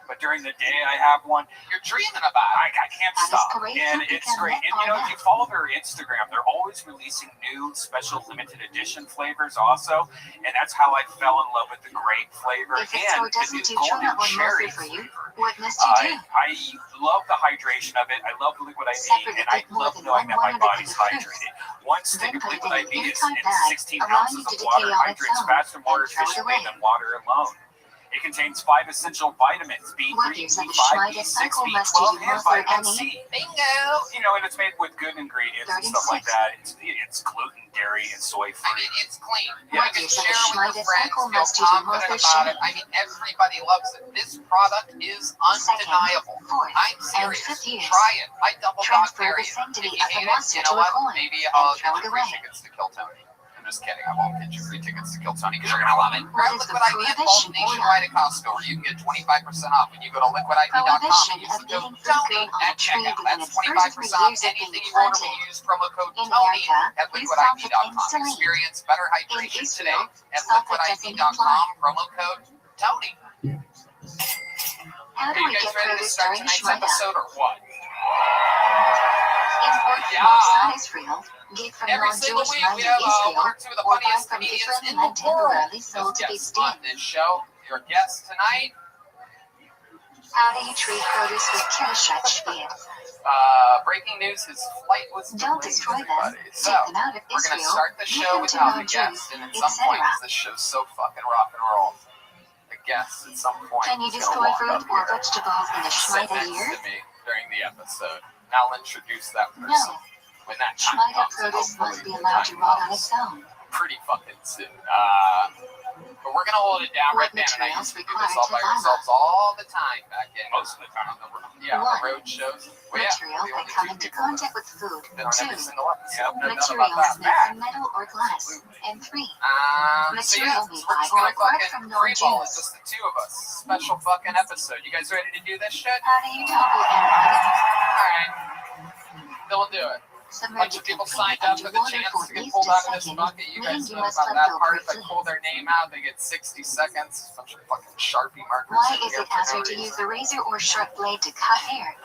Speaker 5: But during the day, I have one.
Speaker 3: You're dreaming about it.
Speaker 5: I can't stop. And it's great. And if you follow their Instagram, they're always releasing new special limited edition flavors also. And that's how I fell in love with the grape flavor and the new golden cherry flavor. I love the hydration of it. I love the Liquid IV, and I love knowing that my body's hydrated. One stick of Liquid IV is in 16 ounces of water, hydrates faster and more efficiently than water alone. It contains 5 essential vitamins: B3, B5, B6, B12, and vitamin C.
Speaker 3: Bingo!
Speaker 5: And it's made with good ingredients and stuff like that. It's gluten, dairy, and soy free.
Speaker 3: I mean, it's clean. You can share it with your friends, feel confident about it. I mean, everybody loves it. This product is undeniable. I'm serious. Try it. I double dog dare you. If you hate it, you know what? Maybe I'll get you free tickets to Kill Tony. I'm just kidding. I won't get you free tickets to Kill Tony because you're going to love it. Grab Liquid IV at both nationwide at Costco, where you can get 25% off when you go to liquidiv.com and use the code TONY at checkout. That's 25% off anything you order when you use promo code TONY at liquidiv.com. Experience better hydration today at liquidiv.com, promo code TONY.
Speaker 2: How do
Speaker 3: Are
Speaker 2: we
Speaker 3: you guys
Speaker 2: get
Speaker 3: ready to
Speaker 2: produce
Speaker 3: start
Speaker 2: during
Speaker 3: tonight's
Speaker 2: Shmita?
Speaker 3: episode or what?
Speaker 2: Import
Speaker 3: Yeah.
Speaker 2: from Israel, get from
Speaker 3: Every single
Speaker 2: non-Jewish
Speaker 3: week we
Speaker 2: minded
Speaker 3: have
Speaker 2: Israel,
Speaker 3: one or two of the
Speaker 2: or buy
Speaker 3: funniest
Speaker 2: from
Speaker 3: comedians
Speaker 2: different
Speaker 3: in the
Speaker 2: land
Speaker 3: world.
Speaker 2: temporarily sold to be
Speaker 3: Guests on
Speaker 2: steamed.
Speaker 3: this show. Your guest tonight,
Speaker 2: How do you treat produce with Kirshat Shviet?
Speaker 3: breaking news, his flight was
Speaker 2: Don't
Speaker 3: delayed,
Speaker 2: destroy them.
Speaker 3: everybody. So,
Speaker 2: Take them out of
Speaker 3: we're going to
Speaker 2: Israel.
Speaker 3: start the
Speaker 2: Give
Speaker 3: show
Speaker 2: them to
Speaker 3: without the
Speaker 2: non-Jews,
Speaker 3: guest, and at some
Speaker 2: etc.
Speaker 3: point, because this show's so fucking rock and roll, the guest at some point
Speaker 2: Can you
Speaker 3: is going to
Speaker 2: destroy
Speaker 3: walk
Speaker 2: fruit
Speaker 3: up
Speaker 2: or
Speaker 3: here
Speaker 2: vegetables in a
Speaker 3: and sit
Speaker 2: Shmita
Speaker 3: next
Speaker 2: year?
Speaker 3: to me during the episode. And I'll introduce that person
Speaker 2: No.
Speaker 3: when that time
Speaker 2: Shmita
Speaker 3: comes.
Speaker 2: produce
Speaker 3: Hopefully
Speaker 2: must be
Speaker 3: the
Speaker 2: allowed to
Speaker 3: time
Speaker 2: rot on
Speaker 3: comes
Speaker 2: its own.
Speaker 3: pretty fucking soon. But we're going to hold it down.
Speaker 2: What
Speaker 3: Red Band and I
Speaker 2: materials
Speaker 3: used to do this
Speaker 2: required
Speaker 3: all
Speaker 2: to
Speaker 3: by
Speaker 2: buy
Speaker 3: ourselves all the time back in
Speaker 5: Most of the time.
Speaker 3: on the road shows. Well, yeah,
Speaker 2: Materials
Speaker 3: the
Speaker 2: that
Speaker 3: only
Speaker 2: come
Speaker 3: two
Speaker 2: into
Speaker 3: people
Speaker 2: contact with food.
Speaker 3: that on
Speaker 2: 2.
Speaker 3: every single episode. No doubt about
Speaker 2: Materials made
Speaker 3: that.
Speaker 2: from metal or glass. And 3.
Speaker 3: So yeah,
Speaker 2: Material
Speaker 3: so
Speaker 2: made
Speaker 3: we're
Speaker 2: by
Speaker 3: just
Speaker 2: or
Speaker 3: gonna
Speaker 2: acquired
Speaker 3: fucking
Speaker 2: from
Speaker 3: freeball it,
Speaker 2: non-Jews.
Speaker 3: just the two of us. Special fucking episode. You guys ready to do this shit?
Speaker 2: How do you topple an item?
Speaker 3: Alright. They'll do it. A bunch
Speaker 2: Submerge
Speaker 3: of
Speaker 2: it
Speaker 3: people
Speaker 2: completely
Speaker 3: signed up
Speaker 2: under
Speaker 3: for the
Speaker 2: water
Speaker 3: chance
Speaker 2: for
Speaker 3: to
Speaker 2: at
Speaker 3: get
Speaker 2: least
Speaker 3: pulled
Speaker 2: a
Speaker 3: out of this
Speaker 2: second,
Speaker 3: bucket. You
Speaker 2: meaning
Speaker 3: guys
Speaker 2: you
Speaker 3: know
Speaker 2: must
Speaker 3: about
Speaker 2: let
Speaker 3: that
Speaker 2: go
Speaker 3: part. If I
Speaker 2: briefly.
Speaker 3: pull their name out, they get 60 seconds. Bunch of fucking Sharpie markers
Speaker 2: Why
Speaker 3: in
Speaker 2: is
Speaker 3: here
Speaker 2: it
Speaker 3: for
Speaker 2: faster
Speaker 3: no
Speaker 2: to use
Speaker 3: reason.
Speaker 2: a razor or sharp blade to cut hair?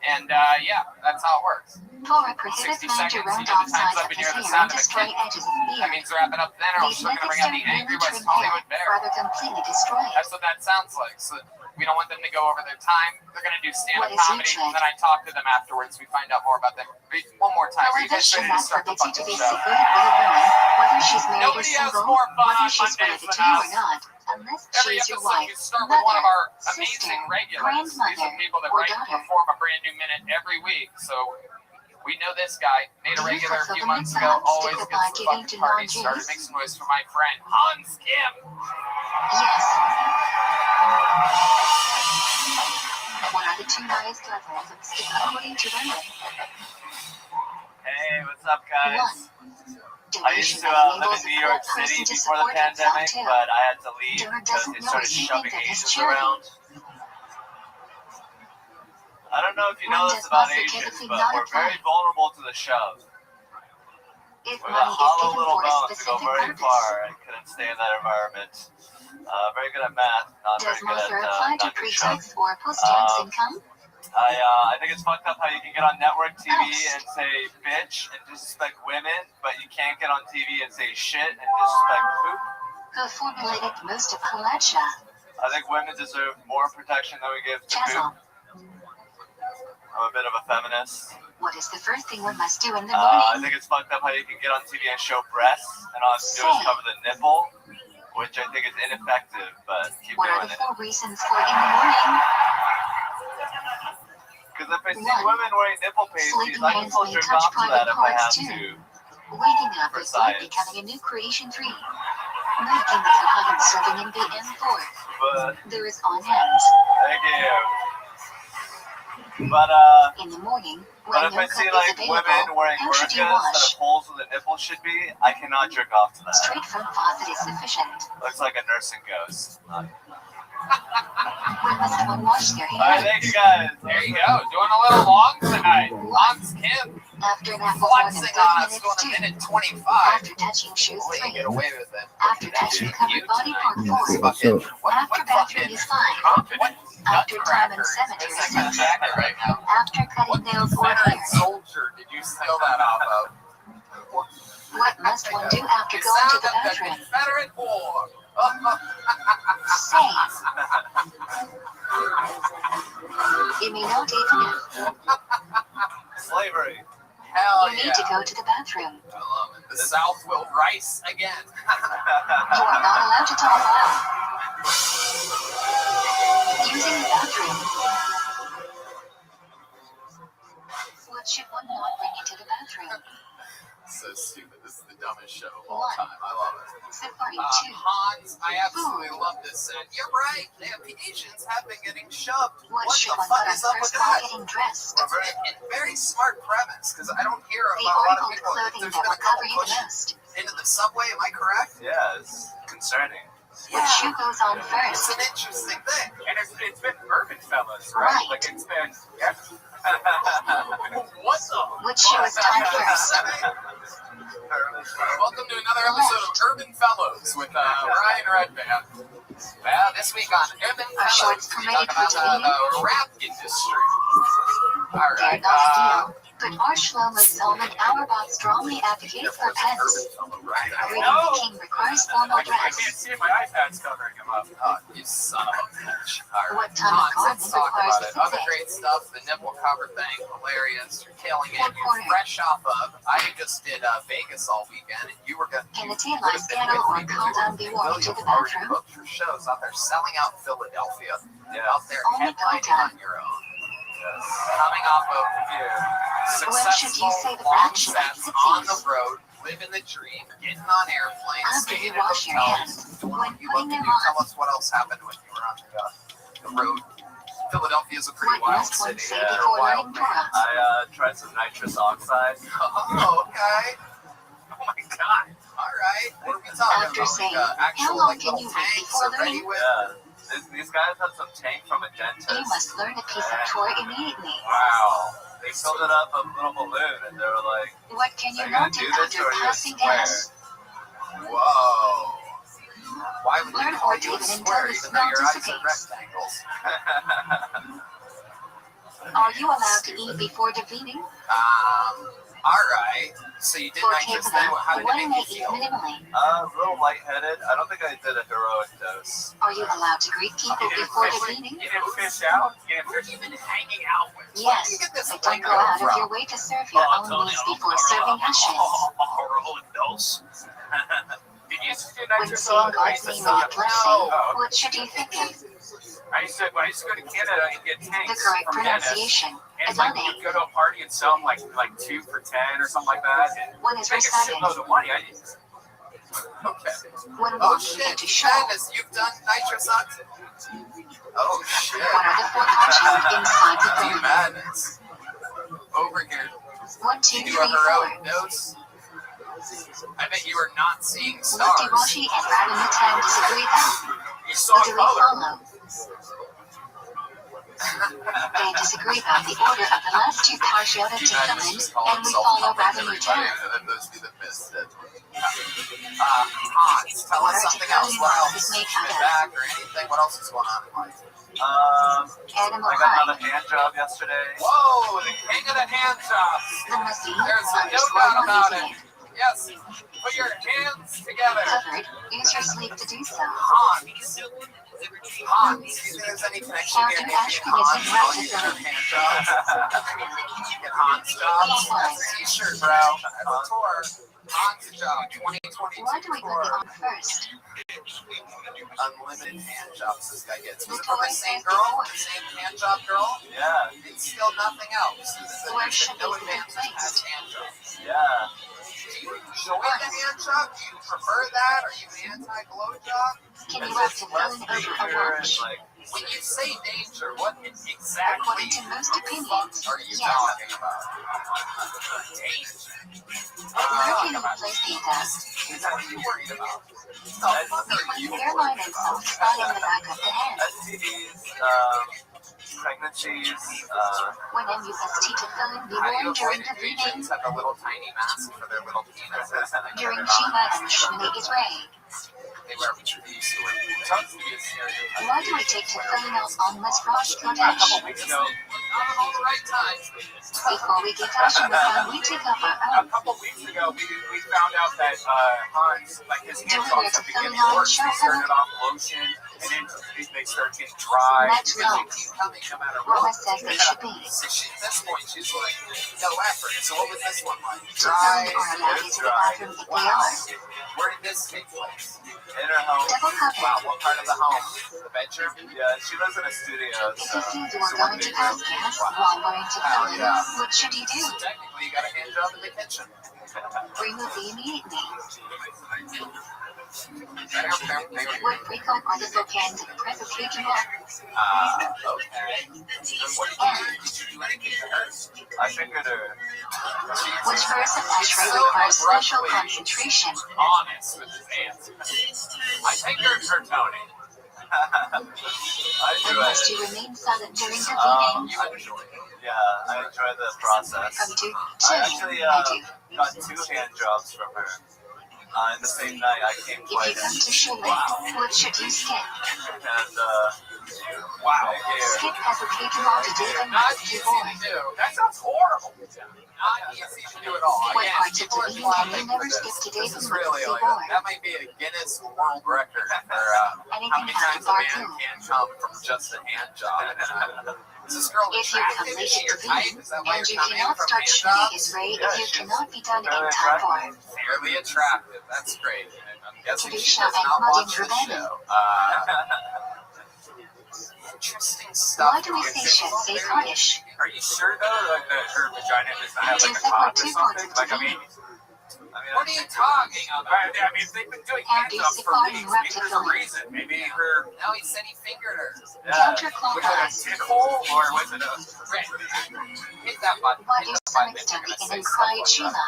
Speaker 3: And yeah, that's how it works.
Speaker 2: Torah prohibits
Speaker 3: 60
Speaker 2: man to
Speaker 3: seconds,
Speaker 2: round
Speaker 3: you know
Speaker 2: off
Speaker 3: the time's
Speaker 2: sides
Speaker 3: up
Speaker 2: of
Speaker 3: and
Speaker 2: his
Speaker 3: you hear the
Speaker 2: hair
Speaker 3: sound
Speaker 2: and
Speaker 3: of a
Speaker 2: destroy
Speaker 3: kid.
Speaker 2: edges of
Speaker 3: That
Speaker 2: beard.
Speaker 3: means wrap it up then, or
Speaker 2: These
Speaker 3: we're going to
Speaker 2: methods
Speaker 3: bring out
Speaker 2: don't
Speaker 3: the
Speaker 2: really
Speaker 3: angry
Speaker 2: trim
Speaker 3: West Hollywood
Speaker 2: hair,
Speaker 3: bear.
Speaker 2: rather completely destroy it.
Speaker 3: That's what that sounds like. So we don't want them to go over their time. They're going to do stand-up
Speaker 2: What is
Speaker 3: comedy,
Speaker 2: your
Speaker 3: and then I talk to them afterwards. We find out more about them. One more time. Are you guys
Speaker 2: Prohibition
Speaker 3: ready to
Speaker 2: that
Speaker 3: start the
Speaker 2: forbids you to
Speaker 3: fucking
Speaker 2: be
Speaker 3: show?
Speaker 2: secret with a woman, whether she's married or
Speaker 3: Nobody has
Speaker 2: single,
Speaker 3: more fun
Speaker 2: whether
Speaker 3: on
Speaker 2: she's
Speaker 3: Mondays
Speaker 2: related
Speaker 3: than
Speaker 2: to you or
Speaker 3: us.
Speaker 2: not, unless
Speaker 3: Every
Speaker 2: she's your
Speaker 3: episode,
Speaker 2: wife,
Speaker 3: we start with one of our
Speaker 2: sister,
Speaker 3: amazing regulars. These are
Speaker 2: grandmother,
Speaker 3: people that
Speaker 2: or
Speaker 3: write and
Speaker 2: daughter.
Speaker 3: perform a brand new minute every week. So we know this guy. Made a
Speaker 2: Do you
Speaker 3: regular a
Speaker 2: fulfill
Speaker 3: few
Speaker 2: the
Speaker 3: months
Speaker 2: mitzvah
Speaker 3: ago.
Speaker 2: of
Speaker 3: Always
Speaker 2: sticker
Speaker 3: gets
Speaker 2: by
Speaker 3: the
Speaker 2: giving
Speaker 3: fucking
Speaker 2: to
Speaker 3: party
Speaker 2: non-Jews?
Speaker 3: started. Makes noise for my friend Hans Kim.
Speaker 2: Yes. What are the 2 highest levels of stick according to Rambam?
Speaker 6: Hey, what's up, guys?
Speaker 2: 1.
Speaker 6: I used to live in New York City before the pandemic, but I had to leave because they started shoving Asians around. I don't know if you know this about Asians, but we're very vulnerable to the shove.
Speaker 2: If
Speaker 6: We're
Speaker 2: money
Speaker 6: the
Speaker 2: is
Speaker 6: hollow
Speaker 2: given
Speaker 6: little
Speaker 2: for a
Speaker 6: bones to go
Speaker 2: specific
Speaker 6: very
Speaker 2: purpose.
Speaker 6: far and couldn't stay in that environment.
Speaker 11: Very good at math, not
Speaker 2: Does
Speaker 11: very good
Speaker 2: Mother
Speaker 11: at
Speaker 2: apply to pre-tax or post-tax income?
Speaker 11: I think it's fucked up how you can get on network TV and say bitch and disrespect women, but you can't get on TV and say shit and disrespect poop.
Speaker 2: Who formulated most of Halacha?
Speaker 11: I think women deserve more protection than we give to poop. I'm a bit of a feminist.
Speaker 2: What is the first thing one must do in the
Speaker 11: I
Speaker 2: morning?
Speaker 11: think it's fucked up how you can get on TV and show breasts and all you have to do is cover the nipple, which I think is ineffective, but keep
Speaker 2: What are
Speaker 11: doing
Speaker 2: the
Speaker 11: it.
Speaker 2: 4 reasons for in the morning?
Speaker 11: Because if I see women wearing nipple pasties,
Speaker 2: Sleeping
Speaker 11: I can
Speaker 2: hands
Speaker 11: still
Speaker 2: may
Speaker 11: jerk
Speaker 2: touch
Speaker 11: off to that
Speaker 2: private
Speaker 11: if I have
Speaker 2: parts
Speaker 11: to.
Speaker 2: too. Waking up
Speaker 11: For
Speaker 2: is like
Speaker 11: science.
Speaker 2: becoming a new creation tree. Making the Kahal and serving in BM4.
Speaker 11: But
Speaker 2: There is on hands.
Speaker 11: thank you. But
Speaker 2: In the morning, when
Speaker 11: but if
Speaker 2: no
Speaker 11: I see
Speaker 2: cup
Speaker 11: like
Speaker 2: is
Speaker 11: women
Speaker 2: available,
Speaker 11: wearing
Speaker 2: how should you
Speaker 11: burqas that
Speaker 2: wash?
Speaker 11: have holes where the nipple should be, I cannot jerk off to that.
Speaker 2: Straight from faucet is sufficient.
Speaker 11: Looks like a nursing ghost.
Speaker 2: When must one wash their
Speaker 11: Alright,
Speaker 2: hands?
Speaker 11: thank you guys.
Speaker 3: There you go. Doing a little long tonight. Long's Kim.
Speaker 2: After nap for more than 30
Speaker 3: Flexing on us,
Speaker 2: minutes
Speaker 3: doing a
Speaker 2: 2.
Speaker 3: minute 25.
Speaker 2: After touching shoes
Speaker 3: Boy, you
Speaker 2: 3.
Speaker 3: get away with it.
Speaker 2: After touching covered body part 4.
Speaker 3: Fucking,
Speaker 2: After
Speaker 3: what
Speaker 2: bathroom
Speaker 3: fucking
Speaker 2: is 5.
Speaker 3: confident
Speaker 2: After time in
Speaker 3: nutcracker
Speaker 2: cemetery
Speaker 3: is this
Speaker 2: is 6.
Speaker 3: jacket right now?
Speaker 2: After cutting
Speaker 3: What
Speaker 2: nails or
Speaker 3: Confederate
Speaker 2: hair.
Speaker 3: soldier did you steal that off of?
Speaker 2: What must one do after
Speaker 3: You
Speaker 2: going to
Speaker 3: sound
Speaker 2: the
Speaker 3: of the
Speaker 2: bathroom?
Speaker 3: Confederate War.
Speaker 2: Save. It may not even if.
Speaker 11: Slavery.
Speaker 3: Hell
Speaker 2: You
Speaker 3: yeah.
Speaker 2: need to go to the bathroom.
Speaker 3: I love it. The South will rise again.
Speaker 2: You are not allowed to talk loud. Using the bathroom. What should one not bring into the bathroom?
Speaker 3: So stupid. This is the dumbest show of all time. I love it.
Speaker 2: Safari 2.
Speaker 3: Hans, I absolutely love this set. You're right. The Asians have been getting shoved.
Speaker 2: What
Speaker 3: What
Speaker 2: should
Speaker 3: the
Speaker 2: one
Speaker 3: fuck
Speaker 2: put on
Speaker 3: is up with
Speaker 2: first while
Speaker 3: that?
Speaker 2: getting dressed?
Speaker 3: It's a very smart premise because I don't hear
Speaker 2: The
Speaker 3: about a lot of
Speaker 2: articled
Speaker 3: people.
Speaker 2: clothing
Speaker 3: There's
Speaker 2: that
Speaker 3: been
Speaker 2: will
Speaker 3: a couple
Speaker 2: cover you the
Speaker 3: push
Speaker 2: most.
Speaker 3: into the subway. Am I correct?
Speaker 11: Yeah, it's concerning.
Speaker 2: What shoe goes on
Speaker 3: It's
Speaker 2: first?
Speaker 3: an interesting thing.
Speaker 10: And it's been urban fellas, right?
Speaker 2: Right.
Speaker 10: Like it's been, yeah.
Speaker 3: What the?
Speaker 2: Which shoe is tied first?
Speaker 3: Welcome to another episode of Urban Fellows with Ryan Redband. Well, this week on Urban
Speaker 2: Are
Speaker 3: Fellows,
Speaker 2: shorts
Speaker 3: we
Speaker 2: permitted
Speaker 3: talk
Speaker 2: for
Speaker 3: about
Speaker 2: dating?
Speaker 3: the rap industry. All
Speaker 2: They're
Speaker 3: right.
Speaker 2: not ideal, but our Shlomo Zalman Auerbach strongly advocates for pens. Reading the king requires formal
Speaker 10: I can't
Speaker 2: dress.
Speaker 3: Oh,
Speaker 10: see my iPad's covering him up.
Speaker 3: You son of a bitch. All right.
Speaker 2: What time of
Speaker 3: Let's
Speaker 2: garment
Speaker 3: talk
Speaker 2: requires
Speaker 3: about it.
Speaker 2: the
Speaker 3: Other
Speaker 2: fit?
Speaker 3: great stuff. The nipple cover thing, hilarious. You're killing it.
Speaker 2: What
Speaker 3: You're
Speaker 2: corner?
Speaker 3: fresh off of. I just did Vegas all weekend, and you were going
Speaker 2: Can the tail light scandal or condom be worn to the bathroom?
Speaker 3: Booked your shows out there selling out Philadelphia.
Speaker 11: Yeah.
Speaker 3: Out there
Speaker 2: Only
Speaker 3: headlining
Speaker 2: condom.
Speaker 3: on your own. Coming off of
Speaker 2: When should you
Speaker 3: successful
Speaker 2: say the
Speaker 3: long
Speaker 2: fraction?
Speaker 3: sets on the road, living the dream, getting on airplanes,
Speaker 2: After
Speaker 3: staying
Speaker 2: you
Speaker 3: in
Speaker 2: wash your
Speaker 3: hotels,
Speaker 2: hands,
Speaker 3: doing
Speaker 2: when
Speaker 3: what you love
Speaker 2: putting
Speaker 3: to
Speaker 2: them
Speaker 3: do. Tell
Speaker 2: on,
Speaker 3: us what else happened when you were on the road. Philadelphia is a pretty
Speaker 2: what
Speaker 3: wild
Speaker 2: must one
Speaker 3: city.
Speaker 2: say
Speaker 11: Yeah,
Speaker 2: before
Speaker 3: wild
Speaker 2: learning
Speaker 3: man.
Speaker 2: Torah?
Speaker 11: I tried some nitrous oxide.
Speaker 3: Oh, okay. Oh my god. All right. What are we talking
Speaker 2: After
Speaker 3: about?
Speaker 2: saying,
Speaker 3: Like, actual
Speaker 2: how long
Speaker 3: like
Speaker 2: can
Speaker 3: little
Speaker 2: you wait
Speaker 3: tanks
Speaker 2: before
Speaker 3: are ready
Speaker 2: learning?
Speaker 3: with.
Speaker 11: Yeah. These guys had some tank from a dentist.
Speaker 2: You must learn a piece of Torah immediately.
Speaker 11: Wow. They filled it up a little balloon and they were like,
Speaker 2: What can
Speaker 11: are
Speaker 2: you
Speaker 11: you going
Speaker 2: not
Speaker 11: to
Speaker 2: do
Speaker 11: do this
Speaker 2: after
Speaker 11: or are you
Speaker 2: passing
Speaker 11: swear?
Speaker 2: gas?
Speaker 3: Whoa. Why would
Speaker 2: Learn
Speaker 3: they call
Speaker 2: or
Speaker 3: you a
Speaker 2: even
Speaker 3: square
Speaker 2: until the
Speaker 3: even though your
Speaker 2: smell
Speaker 3: eyes are
Speaker 2: dissipates.
Speaker 3: rectangles?
Speaker 2: Are you allowed to eat before defeating?
Speaker 3: Alright. So you did
Speaker 2: For
Speaker 3: nitrous
Speaker 2: Kevin,
Speaker 3: then. How did
Speaker 2: one
Speaker 3: it
Speaker 2: may
Speaker 3: make you
Speaker 2: eat
Speaker 3: feel?
Speaker 2: minimally.
Speaker 11: A little lightheaded. I don't think I did a heroic dose.
Speaker 2: Are you allowed to greet people
Speaker 10: You didn't
Speaker 2: before
Speaker 10: fish,
Speaker 2: defeating?
Speaker 10: you didn't fish out? You didn't
Speaker 3: Who are
Speaker 10: fish
Speaker 3: you even hanging out with? Where did
Speaker 2: Yes,
Speaker 3: you get this
Speaker 2: but don't
Speaker 3: lingo
Speaker 2: go out of
Speaker 3: from?
Speaker 2: your way to serve your own needs before serving Hashem.
Speaker 10: Heroic dose. Did you used to do
Speaker 2: When
Speaker 10: nitrous
Speaker 2: saying
Speaker 10: oxide? I
Speaker 2: God's
Speaker 10: used to
Speaker 2: name
Speaker 10: sell
Speaker 2: in
Speaker 10: it.
Speaker 2: a blessing,
Speaker 10: Oh,
Speaker 2: what should you think of?
Speaker 10: when I used to go to Canada and get
Speaker 2: The
Speaker 10: tanks
Speaker 2: correct
Speaker 10: from Dennis.
Speaker 2: pronunciation,
Speaker 10: And it's like
Speaker 2: Adonai.
Speaker 10: you'd go to a party and sell them like 2 for $10 or something like that. And
Speaker 2: When is
Speaker 10: make a
Speaker 2: recited?
Speaker 10: shitload of money.
Speaker 3: Okay.
Speaker 2: When
Speaker 3: Oh
Speaker 2: walking
Speaker 3: shit,
Speaker 2: into shul,
Speaker 3: Dennis, you've done nitrous oxide? Oh shit.
Speaker 2: what are the 4 conscious inside the
Speaker 3: Team
Speaker 2: bone?
Speaker 3: Madness. Over here.
Speaker 2: 1, 2,
Speaker 3: You
Speaker 2: 3,
Speaker 3: do a heroic
Speaker 2: 4.
Speaker 3: dose? I bet you are not seeing
Speaker 2: Lefty
Speaker 3: stars.
Speaker 2: Rashi and Rabbi Rothschild disagree then.
Speaker 10: You saw
Speaker 2: Who do we
Speaker 10: color.
Speaker 2: follow? They disagree about the order of the last two partiota to films, and we follow Rabbi Rothschild.
Speaker 3: And those be the missed. Hans, tell us something else. What else? Been back or anything? What else is going on in life?
Speaker 2: Animal
Speaker 11: I got
Speaker 2: High.
Speaker 11: another hand job yesterday.
Speaker 3: Whoa, the king of the hand jobs.
Speaker 2: The must-see
Speaker 3: There's no
Speaker 2: colors
Speaker 3: doubt
Speaker 2: were
Speaker 3: about
Speaker 2: using
Speaker 3: it. Yes, put your hands together.
Speaker 2: Covered. Use your sleeve to do so.
Speaker 3: Hans. Hans. Do you think there's any connection here
Speaker 2: Counter
Speaker 3: between
Speaker 2: Ashkenazi
Speaker 3: Hans and all your
Speaker 2: racism.
Speaker 3: hand jobs? Get Hans jobs. That's a t-shirt, bro. That's a tour. Hans job 2022
Speaker 2: Why do we
Speaker 3: tour.
Speaker 2: go on first?
Speaker 3: Unlimited hand jobs this guy gets. Was it
Speaker 2: The
Speaker 3: from the
Speaker 2: toy
Speaker 3: same
Speaker 2: says
Speaker 3: girl?
Speaker 2: before.
Speaker 3: The same hand job girl?
Speaker 11: Yeah,
Speaker 3: It's still nothing else.
Speaker 2: Where should
Speaker 3: no
Speaker 2: these be
Speaker 3: advantage
Speaker 2: placed?
Speaker 3: as hand jobs.
Speaker 11: yeah.
Speaker 3: Do you enjoy the hand job? Do you prefer that? Are you anti-blowjob?
Speaker 2: Can you
Speaker 11: It's
Speaker 2: have
Speaker 11: just
Speaker 2: to
Speaker 11: less
Speaker 2: fill in over a
Speaker 11: danger and
Speaker 2: watch?
Speaker 11: like,
Speaker 3: When you say danger, what exactly
Speaker 2: According to most opinions,
Speaker 3: are you
Speaker 2: yes.
Speaker 3: talking about? Danger?
Speaker 2: Where can you place data?
Speaker 3: What are you worried about? The fuck are
Speaker 2: Between
Speaker 3: you
Speaker 2: the hairline and soft spot on the back of the hand.
Speaker 11: STDs, pregnancies,
Speaker 2: When MUST to fill in the
Speaker 3: How do you
Speaker 2: wound during
Speaker 3: avoid
Speaker 2: the
Speaker 3: it?
Speaker 2: bleeding,
Speaker 3: Patients have a little tiny mask for their little penises. And they
Speaker 2: during
Speaker 3: put it on.
Speaker 2: Shima and Shmini Israel.
Speaker 3: They wear these sort of tends to be a stereotype.
Speaker 2: Why do we take to filling out on Rosh
Speaker 11: a couple
Speaker 2: Kodesh?
Speaker 11: weeks ago,
Speaker 3: Not at all the right times.
Speaker 2: Before we get Ashim the phone, we take up our
Speaker 5: A
Speaker 2: own.
Speaker 5: couple weeks ago, we found out that Hans, like his hand
Speaker 2: Doing
Speaker 5: jobs
Speaker 2: it
Speaker 5: have
Speaker 2: to
Speaker 5: begun
Speaker 2: fill
Speaker 5: to
Speaker 2: out
Speaker 5: work. They
Speaker 2: show
Speaker 5: started off lotion, and then they start getting dry.
Speaker 2: Let's
Speaker 3: Because
Speaker 2: go.
Speaker 3: they keep coming no matter
Speaker 2: Roma
Speaker 3: what.
Speaker 2: says they should be.
Speaker 3: So she, at this point, she's like, no effort. So what was this one like?
Speaker 2: To
Speaker 3: Dry.
Speaker 2: fill or allow you to the bathroom if they
Speaker 3: Wow.
Speaker 2: are.
Speaker 3: Where did this take place?
Speaker 11: in her home.
Speaker 2: Double
Speaker 3: Wow,
Speaker 2: cover.
Speaker 3: what part of the home? The bedroom?
Speaker 11: Yeah, she lives in a studio,
Speaker 2: If
Speaker 11: so.
Speaker 2: you feel you are going to pass gas while wearing to fill in, what should you do?
Speaker 3: So technically, you got a hand job in the kitchen.
Speaker 2: Remove the immediately.
Speaker 3: Okay.
Speaker 2: What frequent are the bookends of the presentation mark?
Speaker 3: Okay. And what did you do? Did you do anything to her?
Speaker 11: I fingered her.
Speaker 2: Which verse of Ashrei requires special concentration?
Speaker 5: Honest with his answer. I think there's her Tony.
Speaker 11: I
Speaker 2: When
Speaker 11: do it.
Speaker 2: must you remain silent during the meeting?
Speaker 3: You enjoy it.
Speaker 11: Yeah, I enjoy the process.
Speaker 2: From 2
Speaker 11: I actually
Speaker 2: to
Speaker 11: got 2 hand jobs from her. In the same night, I came
Speaker 2: If you come
Speaker 11: twice.
Speaker 2: to Shulin, what should you skip?
Speaker 11: And,
Speaker 5: Wow.
Speaker 11: I gave her.
Speaker 2: Skip has a capable to do and
Speaker 3: Not
Speaker 2: must
Speaker 3: easy
Speaker 2: be
Speaker 3: to
Speaker 2: born.
Speaker 3: do.
Speaker 5: That sounds horrible.
Speaker 3: Not easy to do at all.
Speaker 2: What
Speaker 3: Again,
Speaker 2: parts of
Speaker 3: people
Speaker 2: the
Speaker 3: are
Speaker 2: meeting can you
Speaker 3: clapping
Speaker 2: never
Speaker 3: for
Speaker 2: skip
Speaker 3: this.
Speaker 2: today
Speaker 3: This
Speaker 2: from
Speaker 3: is
Speaker 2: the
Speaker 3: really like,
Speaker 2: born?
Speaker 3: that might be a Guinness World Record for how
Speaker 2: Anything
Speaker 3: many
Speaker 2: after
Speaker 3: times a man
Speaker 2: Barku.
Speaker 3: can come from just a hand job. Is this girl
Speaker 2: If you come
Speaker 3: attractive?
Speaker 2: late
Speaker 3: Is she
Speaker 2: to
Speaker 3: your
Speaker 2: the
Speaker 3: type?
Speaker 2: meeting,
Speaker 3: Is that why
Speaker 2: and
Speaker 3: you're
Speaker 2: you
Speaker 3: coming
Speaker 2: cannot
Speaker 3: from
Speaker 2: start
Speaker 3: hand
Speaker 2: Shmini
Speaker 3: jobs?
Speaker 2: Israel
Speaker 11: Yeah,
Speaker 2: if you
Speaker 11: she's
Speaker 2: cannot be done in
Speaker 11: very
Speaker 2: time for.
Speaker 3: Fairly attractive. That's great. And I'm guessing she
Speaker 2: Kedusha
Speaker 3: does
Speaker 2: and
Speaker 3: not
Speaker 2: Madin
Speaker 3: watch this
Speaker 2: Rebellion.
Speaker 3: show. Interesting stuff.
Speaker 2: Why do we say Shesay Kaddish?
Speaker 5: Are you sure though, like that her vagina does not have like a
Speaker 2: Just like
Speaker 5: cock or
Speaker 2: two
Speaker 5: something?
Speaker 2: parts
Speaker 5: Like I
Speaker 2: of
Speaker 5: mean,
Speaker 3: What are you talking about?
Speaker 5: I mean, they've been doing hand jobs for weeks. Maybe there's a reason. Maybe her
Speaker 3: No, he said he fingered her.
Speaker 5: was it a
Speaker 2: Counterclockwise.
Speaker 5: tick hole or was it a?
Speaker 3: Rick, hit that button.
Speaker 2: Why
Speaker 3: Hit
Speaker 2: do
Speaker 3: the
Speaker 2: some
Speaker 3: button.
Speaker 2: extend
Speaker 3: You're
Speaker 2: the
Speaker 3: gonna say
Speaker 2: inquiet
Speaker 3: stuff
Speaker 2: Shema?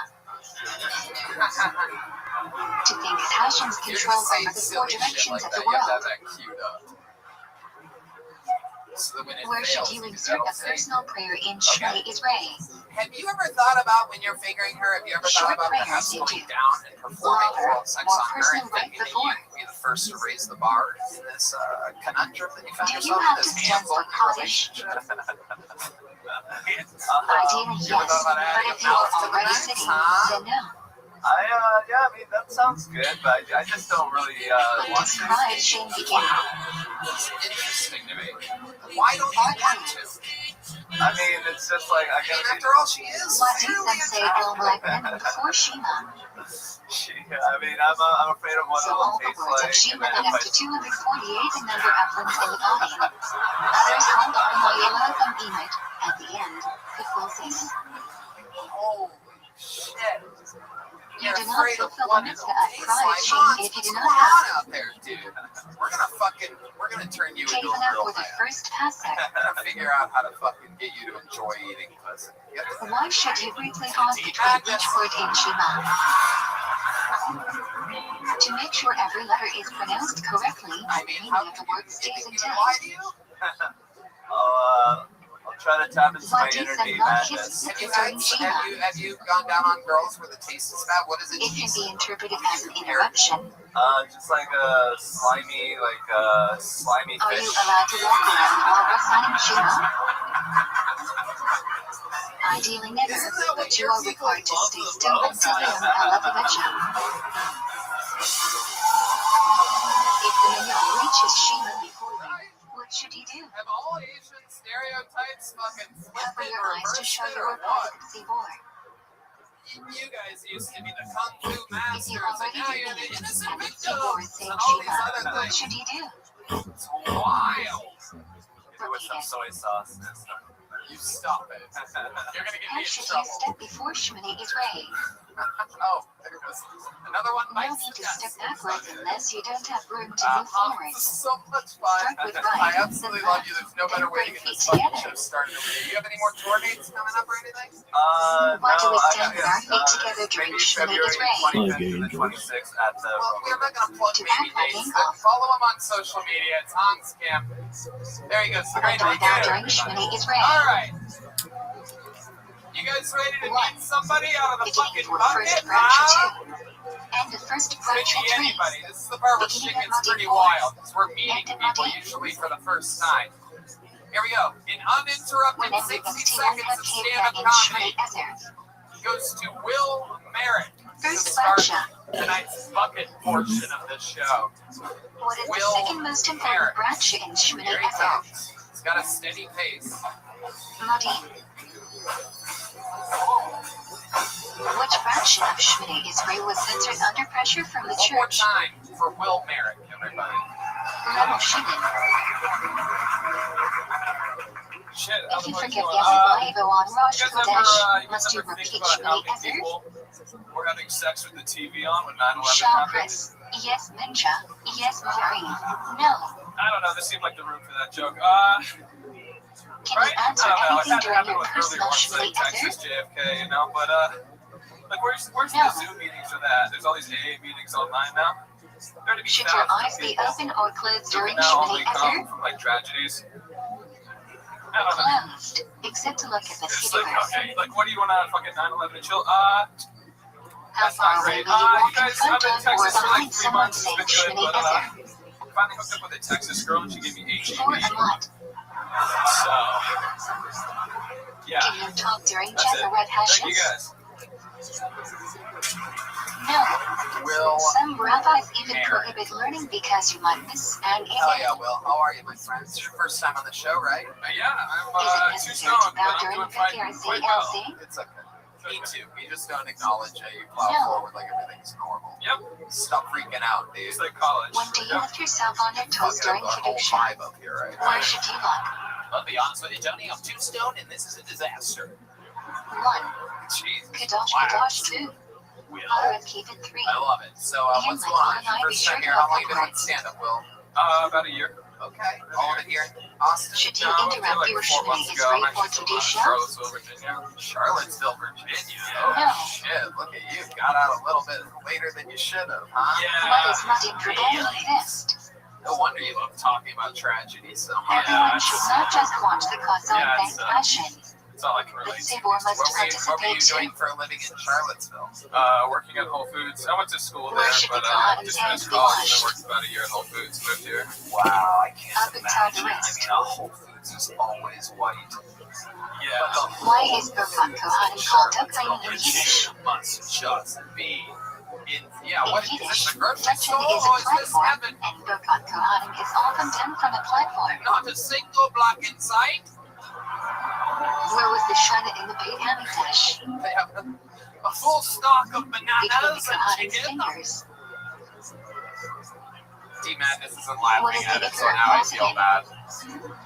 Speaker 2: To think passions
Speaker 3: You're
Speaker 2: control
Speaker 3: gonna say
Speaker 2: over the 4
Speaker 3: silly shit
Speaker 2: directions
Speaker 3: like
Speaker 2: of
Speaker 3: that.
Speaker 2: the
Speaker 3: You have to have
Speaker 2: world.
Speaker 3: that queued up. So that when it
Speaker 2: Where should
Speaker 3: fails,
Speaker 2: you
Speaker 3: because
Speaker 2: insert
Speaker 3: that'll
Speaker 2: a
Speaker 3: say,
Speaker 2: personal prayer in Shmini Israel?
Speaker 3: have you ever thought about when you're fingering her? Have you ever thought
Speaker 2: Short
Speaker 3: about
Speaker 2: prayers
Speaker 3: perhaps
Speaker 2: you
Speaker 3: going
Speaker 2: do.
Speaker 3: down and performing
Speaker 2: Longer,
Speaker 3: oral sex
Speaker 2: more
Speaker 3: on her
Speaker 2: personal
Speaker 3: and
Speaker 2: right
Speaker 3: thinking that
Speaker 2: before.
Speaker 3: you can be the first to raise the bar in this conundrum that you found
Speaker 2: Do
Speaker 3: yourself
Speaker 2: you
Speaker 3: in,
Speaker 2: have
Speaker 3: this
Speaker 2: to stand for
Speaker 3: hands-on
Speaker 2: Kaddish?
Speaker 3: relationship?
Speaker 2: Ideally, yes. But if you are already sitting, then no.
Speaker 11: Yeah, I mean, that sounds good, but I just don't really
Speaker 2: But
Speaker 11: want to.
Speaker 2: describe Shane begin.
Speaker 3: It's interesting to me. Why don't you want to?
Speaker 11: I mean, it's just like, I
Speaker 3: I mean,
Speaker 11: gotta
Speaker 3: after all, she is
Speaker 2: What do
Speaker 3: fairly
Speaker 2: some say all black
Speaker 3: attractive.
Speaker 2: women before Shema?
Speaker 11: I mean, I'm afraid of what
Speaker 2: So
Speaker 11: it
Speaker 2: all
Speaker 11: will
Speaker 2: the
Speaker 11: taste
Speaker 2: words of
Speaker 11: like, and
Speaker 2: Shema
Speaker 11: then
Speaker 2: and
Speaker 11: if
Speaker 2: up to 248 the number of limbs in the body. Others hold on my from Emit at the end, the full face.
Speaker 3: Holy shit.
Speaker 2: You
Speaker 3: You're
Speaker 2: do not
Speaker 3: afraid of
Speaker 2: fulfill
Speaker 3: what
Speaker 2: the
Speaker 3: it'll
Speaker 2: mitzvah of
Speaker 3: taste
Speaker 2: pride,
Speaker 3: like.
Speaker 2: Shane,
Speaker 3: Hans,
Speaker 2: if you
Speaker 3: what's
Speaker 2: do
Speaker 3: going
Speaker 2: not
Speaker 3: on
Speaker 2: have
Speaker 3: out there, dude? We're gonna turn you into a
Speaker 2: Kevana
Speaker 3: real
Speaker 2: for the
Speaker 3: man.
Speaker 2: first passer.
Speaker 3: We're gonna figure out how to fucking get you to enjoy eating pussy. You have to
Speaker 2: Why should you briefly pause between each word in Shema? To make sure every letter is pronounced correctly,
Speaker 3: I mean,
Speaker 2: the
Speaker 3: how
Speaker 2: meaning of
Speaker 3: can
Speaker 2: the word
Speaker 3: you
Speaker 2: stays
Speaker 3: even
Speaker 2: intact.
Speaker 3: lie to you?
Speaker 11: I'll try to tap into my inner D madness.
Speaker 3: Have you gone down on girls where the taste is bad? What is it?
Speaker 2: It can be interpreted as an interruption.
Speaker 11: Just like a slimy
Speaker 2: Are
Speaker 11: fish.
Speaker 2: you allowed to walk around while reciting Shema? Ideally never, but you are required to stay still until the Alavigacha. If the minyan reaches Shema before you, what should you do?
Speaker 3: Have all Asian stereotypes fucking flipped
Speaker 2: Cover
Speaker 3: and
Speaker 2: your eyes to
Speaker 3: reversed
Speaker 2: show
Speaker 3: it
Speaker 2: you
Speaker 3: or
Speaker 2: are part
Speaker 3: what?
Speaker 2: of the Tzibor.
Speaker 3: You guys used to be the kung fu
Speaker 2: If you
Speaker 3: masters, and
Speaker 2: already
Speaker 3: now
Speaker 2: did
Speaker 3: you're the
Speaker 2: it,
Speaker 3: innocent
Speaker 2: and the
Speaker 3: victims,
Speaker 2: Tzibor is saying
Speaker 3: and all these
Speaker 2: Shema,
Speaker 3: other
Speaker 2: what
Speaker 3: things.
Speaker 2: should you do?
Speaker 3: It's wild.
Speaker 11: Do with some soy sauce and stuff.
Speaker 3: You stop it. You're gonna get
Speaker 2: How
Speaker 3: me in
Speaker 2: should you
Speaker 3: trouble.
Speaker 2: step before Shemini Israel?
Speaker 3: Oh, there goes another one.
Speaker 2: No
Speaker 3: Bites
Speaker 2: need
Speaker 3: the
Speaker 2: to step
Speaker 3: dust.
Speaker 2: unless you don't have room to move forward.
Speaker 3: This is so much fun.
Speaker 2: Start with
Speaker 3: I
Speaker 2: right,
Speaker 3: absolutely
Speaker 2: then
Speaker 3: love you. There's no better way to get this fucking show started over here. You have any more tour dates coming up or anything?
Speaker 2: Why do we
Speaker 11: No,
Speaker 2: stand with our feet together during
Speaker 11: maybe
Speaker 2: Shemini
Speaker 11: February
Speaker 2: Israel?
Speaker 11: 25th and the 26th at the.
Speaker 3: Well, we're not gonna plug
Speaker 2: To
Speaker 3: maybe
Speaker 2: act like
Speaker 3: dates.
Speaker 2: Inga.
Speaker 3: Follow him on social media. It's Hans Camp. There he goes. The great
Speaker 2: What about during
Speaker 3: big
Speaker 2: Shemini
Speaker 3: All
Speaker 2: Israel?
Speaker 3: right. You guys ready to meet somebody out of the
Speaker 2: Beginning
Speaker 3: fucking
Speaker 2: for
Speaker 3: bucket?
Speaker 2: first brunch 2. And the first
Speaker 3: Could
Speaker 2: brunch
Speaker 3: be
Speaker 2: 3.
Speaker 3: anybody. This is the part where shit gets pretty wild. Because we're meeting people usually for the first time. Here we go. In uninterrupted
Speaker 2: Whenever
Speaker 3: 60
Speaker 2: the
Speaker 3: seconds of
Speaker 2: came
Speaker 3: stand-up
Speaker 2: in Shemini
Speaker 3: comedy
Speaker 2: Ezer.
Speaker 3: goes to Will Merritt to
Speaker 2: First
Speaker 3: start
Speaker 2: brunch.
Speaker 3: tonight's bucket portion of the show.
Speaker 2: What is the
Speaker 3: Will
Speaker 2: second most important
Speaker 3: Merritt.
Speaker 2: brunch in Shemini
Speaker 3: Here he
Speaker 2: Ezer?
Speaker 3: comes. He's got a steady pace.
Speaker 2: Modin. Which fraction of Shemini Israel was censored under pressure from the
Speaker 3: One more
Speaker 2: church?
Speaker 3: time for Will Merritt, everybody.
Speaker 2: Level Shimon.
Speaker 10: Shit,
Speaker 2: If you forget Yasivayevo on Rosh Chodesh, must you repeat Shemini Ezer?
Speaker 10: people were having sex with the TV on when 9/11
Speaker 2: Shah
Speaker 10: happened?
Speaker 2: Chris. Yes, Mincha. Yes, Mari. No.
Speaker 10: I don't know. This seemed like the room for that joke.
Speaker 2: Can
Speaker 10: Right?
Speaker 2: you answer
Speaker 10: I don't know. It
Speaker 2: anything
Speaker 10: had to
Speaker 2: during
Speaker 10: happen
Speaker 2: your
Speaker 10: with earlier
Speaker 2: personal
Speaker 10: ones like
Speaker 2: Shemini
Speaker 10: Texas,
Speaker 2: Ezer?
Speaker 10: JFK, you know. But like, where's
Speaker 2: No.
Speaker 10: the Zoom meetings for that? There's all these AA meetings online now. There to be
Speaker 2: Should your
Speaker 10: thousands
Speaker 2: eyes
Speaker 10: of
Speaker 2: be
Speaker 10: people.
Speaker 2: open or closed
Speaker 10: Do we
Speaker 2: during
Speaker 10: now only
Speaker 2: Shemini
Speaker 10: come
Speaker 2: Ezer?
Speaker 10: from like tragedies? I don't know.
Speaker 2: Closed, except to look at the
Speaker 10: It's like,
Speaker 2: Siddur.
Speaker 10: okay, like, what do you want out of fucking 9/11 and chill?
Speaker 2: How
Speaker 10: That's
Speaker 2: far
Speaker 10: not
Speaker 2: away
Speaker 10: great.
Speaker 2: will you
Speaker 10: You
Speaker 2: walk in
Speaker 10: guys,
Speaker 2: front
Speaker 10: I've been in
Speaker 2: of or
Speaker 10: Texas for like
Speaker 2: behind
Speaker 10: 3
Speaker 2: someone
Speaker 10: months. It's
Speaker 2: saying
Speaker 10: been good,
Speaker 2: Shemini
Speaker 10: but
Speaker 2: Ezer?
Speaker 10: finally hooked up with a Texas girl and she gave me
Speaker 2: For a
Speaker 10: HEB.
Speaker 2: lot.
Speaker 10: So, yeah,
Speaker 2: Can you talk during
Speaker 10: that's it.
Speaker 2: Jazaret
Speaker 10: Thank you
Speaker 2: Hashes?
Speaker 10: guys.
Speaker 2: No.
Speaker 3: Will
Speaker 2: Some rabbis even
Speaker 3: Merritt.
Speaker 2: prohibit learning because you might miss an
Speaker 3: Hell
Speaker 2: event.
Speaker 3: yeah, Will. How are you, my friend? It's your first time on the show, right?
Speaker 10: Yeah,
Speaker 2: Is it
Speaker 10: I'm 2
Speaker 2: necessary to
Speaker 10: stoned,
Speaker 2: bow
Speaker 10: but I'm
Speaker 2: during
Speaker 10: doing
Speaker 2: the
Speaker 10: quite well.
Speaker 2: KRC?
Speaker 3: It's okay. Me too. You just don't acknowledge it. You plow
Speaker 2: No.
Speaker 3: forward like everything's normal.
Speaker 10: Yep,
Speaker 3: Stop freaking out, dude.
Speaker 10: it's like college.
Speaker 2: When do you
Speaker 10: Yep.
Speaker 2: lift yourself on your toes
Speaker 3: Fucking
Speaker 2: during
Speaker 3: up the whole
Speaker 2: Kedusha?
Speaker 3: vibe up here, right?
Speaker 2: Where should you look?
Speaker 3: I'll be honest with you, Tony. I'm 2 stoned, and this is a disaster.
Speaker 2: 1.
Speaker 3: Jesus.
Speaker 2: Kadosh
Speaker 3: Wow.
Speaker 2: Kadosh 2.
Speaker 3: Will.
Speaker 2: Alright, keep it 3.
Speaker 3: I love it. So, what's
Speaker 2: Like
Speaker 3: going on?
Speaker 2: Will
Speaker 3: It's your
Speaker 2: and I be
Speaker 3: first
Speaker 2: sure
Speaker 3: time
Speaker 2: to
Speaker 3: here. How
Speaker 2: look
Speaker 3: long you been
Speaker 2: upright?
Speaker 3: with stand-up, Will?
Speaker 10: About a year.
Speaker 3: Okay. All of it here in Austin?
Speaker 2: Should you
Speaker 10: No, I
Speaker 2: interrupt
Speaker 10: like
Speaker 2: your
Speaker 10: 4
Speaker 2: Shemini
Speaker 10: months ago. I'm
Speaker 2: Israel for
Speaker 10: actually from
Speaker 2: Kedusha?
Speaker 10: Charlottesville, Virginia.
Speaker 3: Charlottesville, Virginia. Oh,
Speaker 2: No.
Speaker 3: shit. Look at you. Got out a little bit later than you should have, huh?
Speaker 2: What is not in Dribble exist?
Speaker 3: No wonder you love talking about tragedy so much.
Speaker 2: Everyone should not just watch the Kazan
Speaker 10: Yeah,
Speaker 2: Bank
Speaker 10: it's,
Speaker 2: passion.
Speaker 10: It's all I can
Speaker 2: The
Speaker 10: relate to.
Speaker 2: Tzibor must
Speaker 3: What were you
Speaker 2: participate
Speaker 3: doing
Speaker 2: too.
Speaker 3: for a living in Charlottesville?
Speaker 10: Working at Whole Foods. I went to school there,
Speaker 2: Worship
Speaker 10: but
Speaker 2: God and
Speaker 10: just
Speaker 2: hand
Speaker 10: finished college and
Speaker 2: wash.
Speaker 10: I worked about a year at Whole Foods. Moved here.
Speaker 3: Wow, I can't
Speaker 2: Up until the wrist.
Speaker 3: Whole Foods is always white.
Speaker 10: Yeah.
Speaker 2: Why is Birkat Kohanim called Ukraine in Yiddish?
Speaker 3: Must just be in. Yeah,
Speaker 2: In
Speaker 3: what is
Speaker 2: Yiddish,
Speaker 3: this? The grocery
Speaker 2: Lechem
Speaker 3: store?
Speaker 2: is
Speaker 3: Or
Speaker 2: a
Speaker 3: is this
Speaker 2: platform,
Speaker 3: heaven?
Speaker 2: and Birkat Kohanim is often done from a platform.
Speaker 3: Not a single block in sight.
Speaker 2: Where was the Shana in the Beit Hamikdash?
Speaker 3: They have a full stock of
Speaker 2: Between the
Speaker 3: bananas and
Speaker 2: Kohanim's
Speaker 3: chicken.
Speaker 2: fingers.
Speaker 3: D Madness isn't
Speaker 2: What
Speaker 3: laughing
Speaker 2: is
Speaker 3: at
Speaker 2: the
Speaker 3: it, so now I feel
Speaker 2: Ikra
Speaker 3: bad.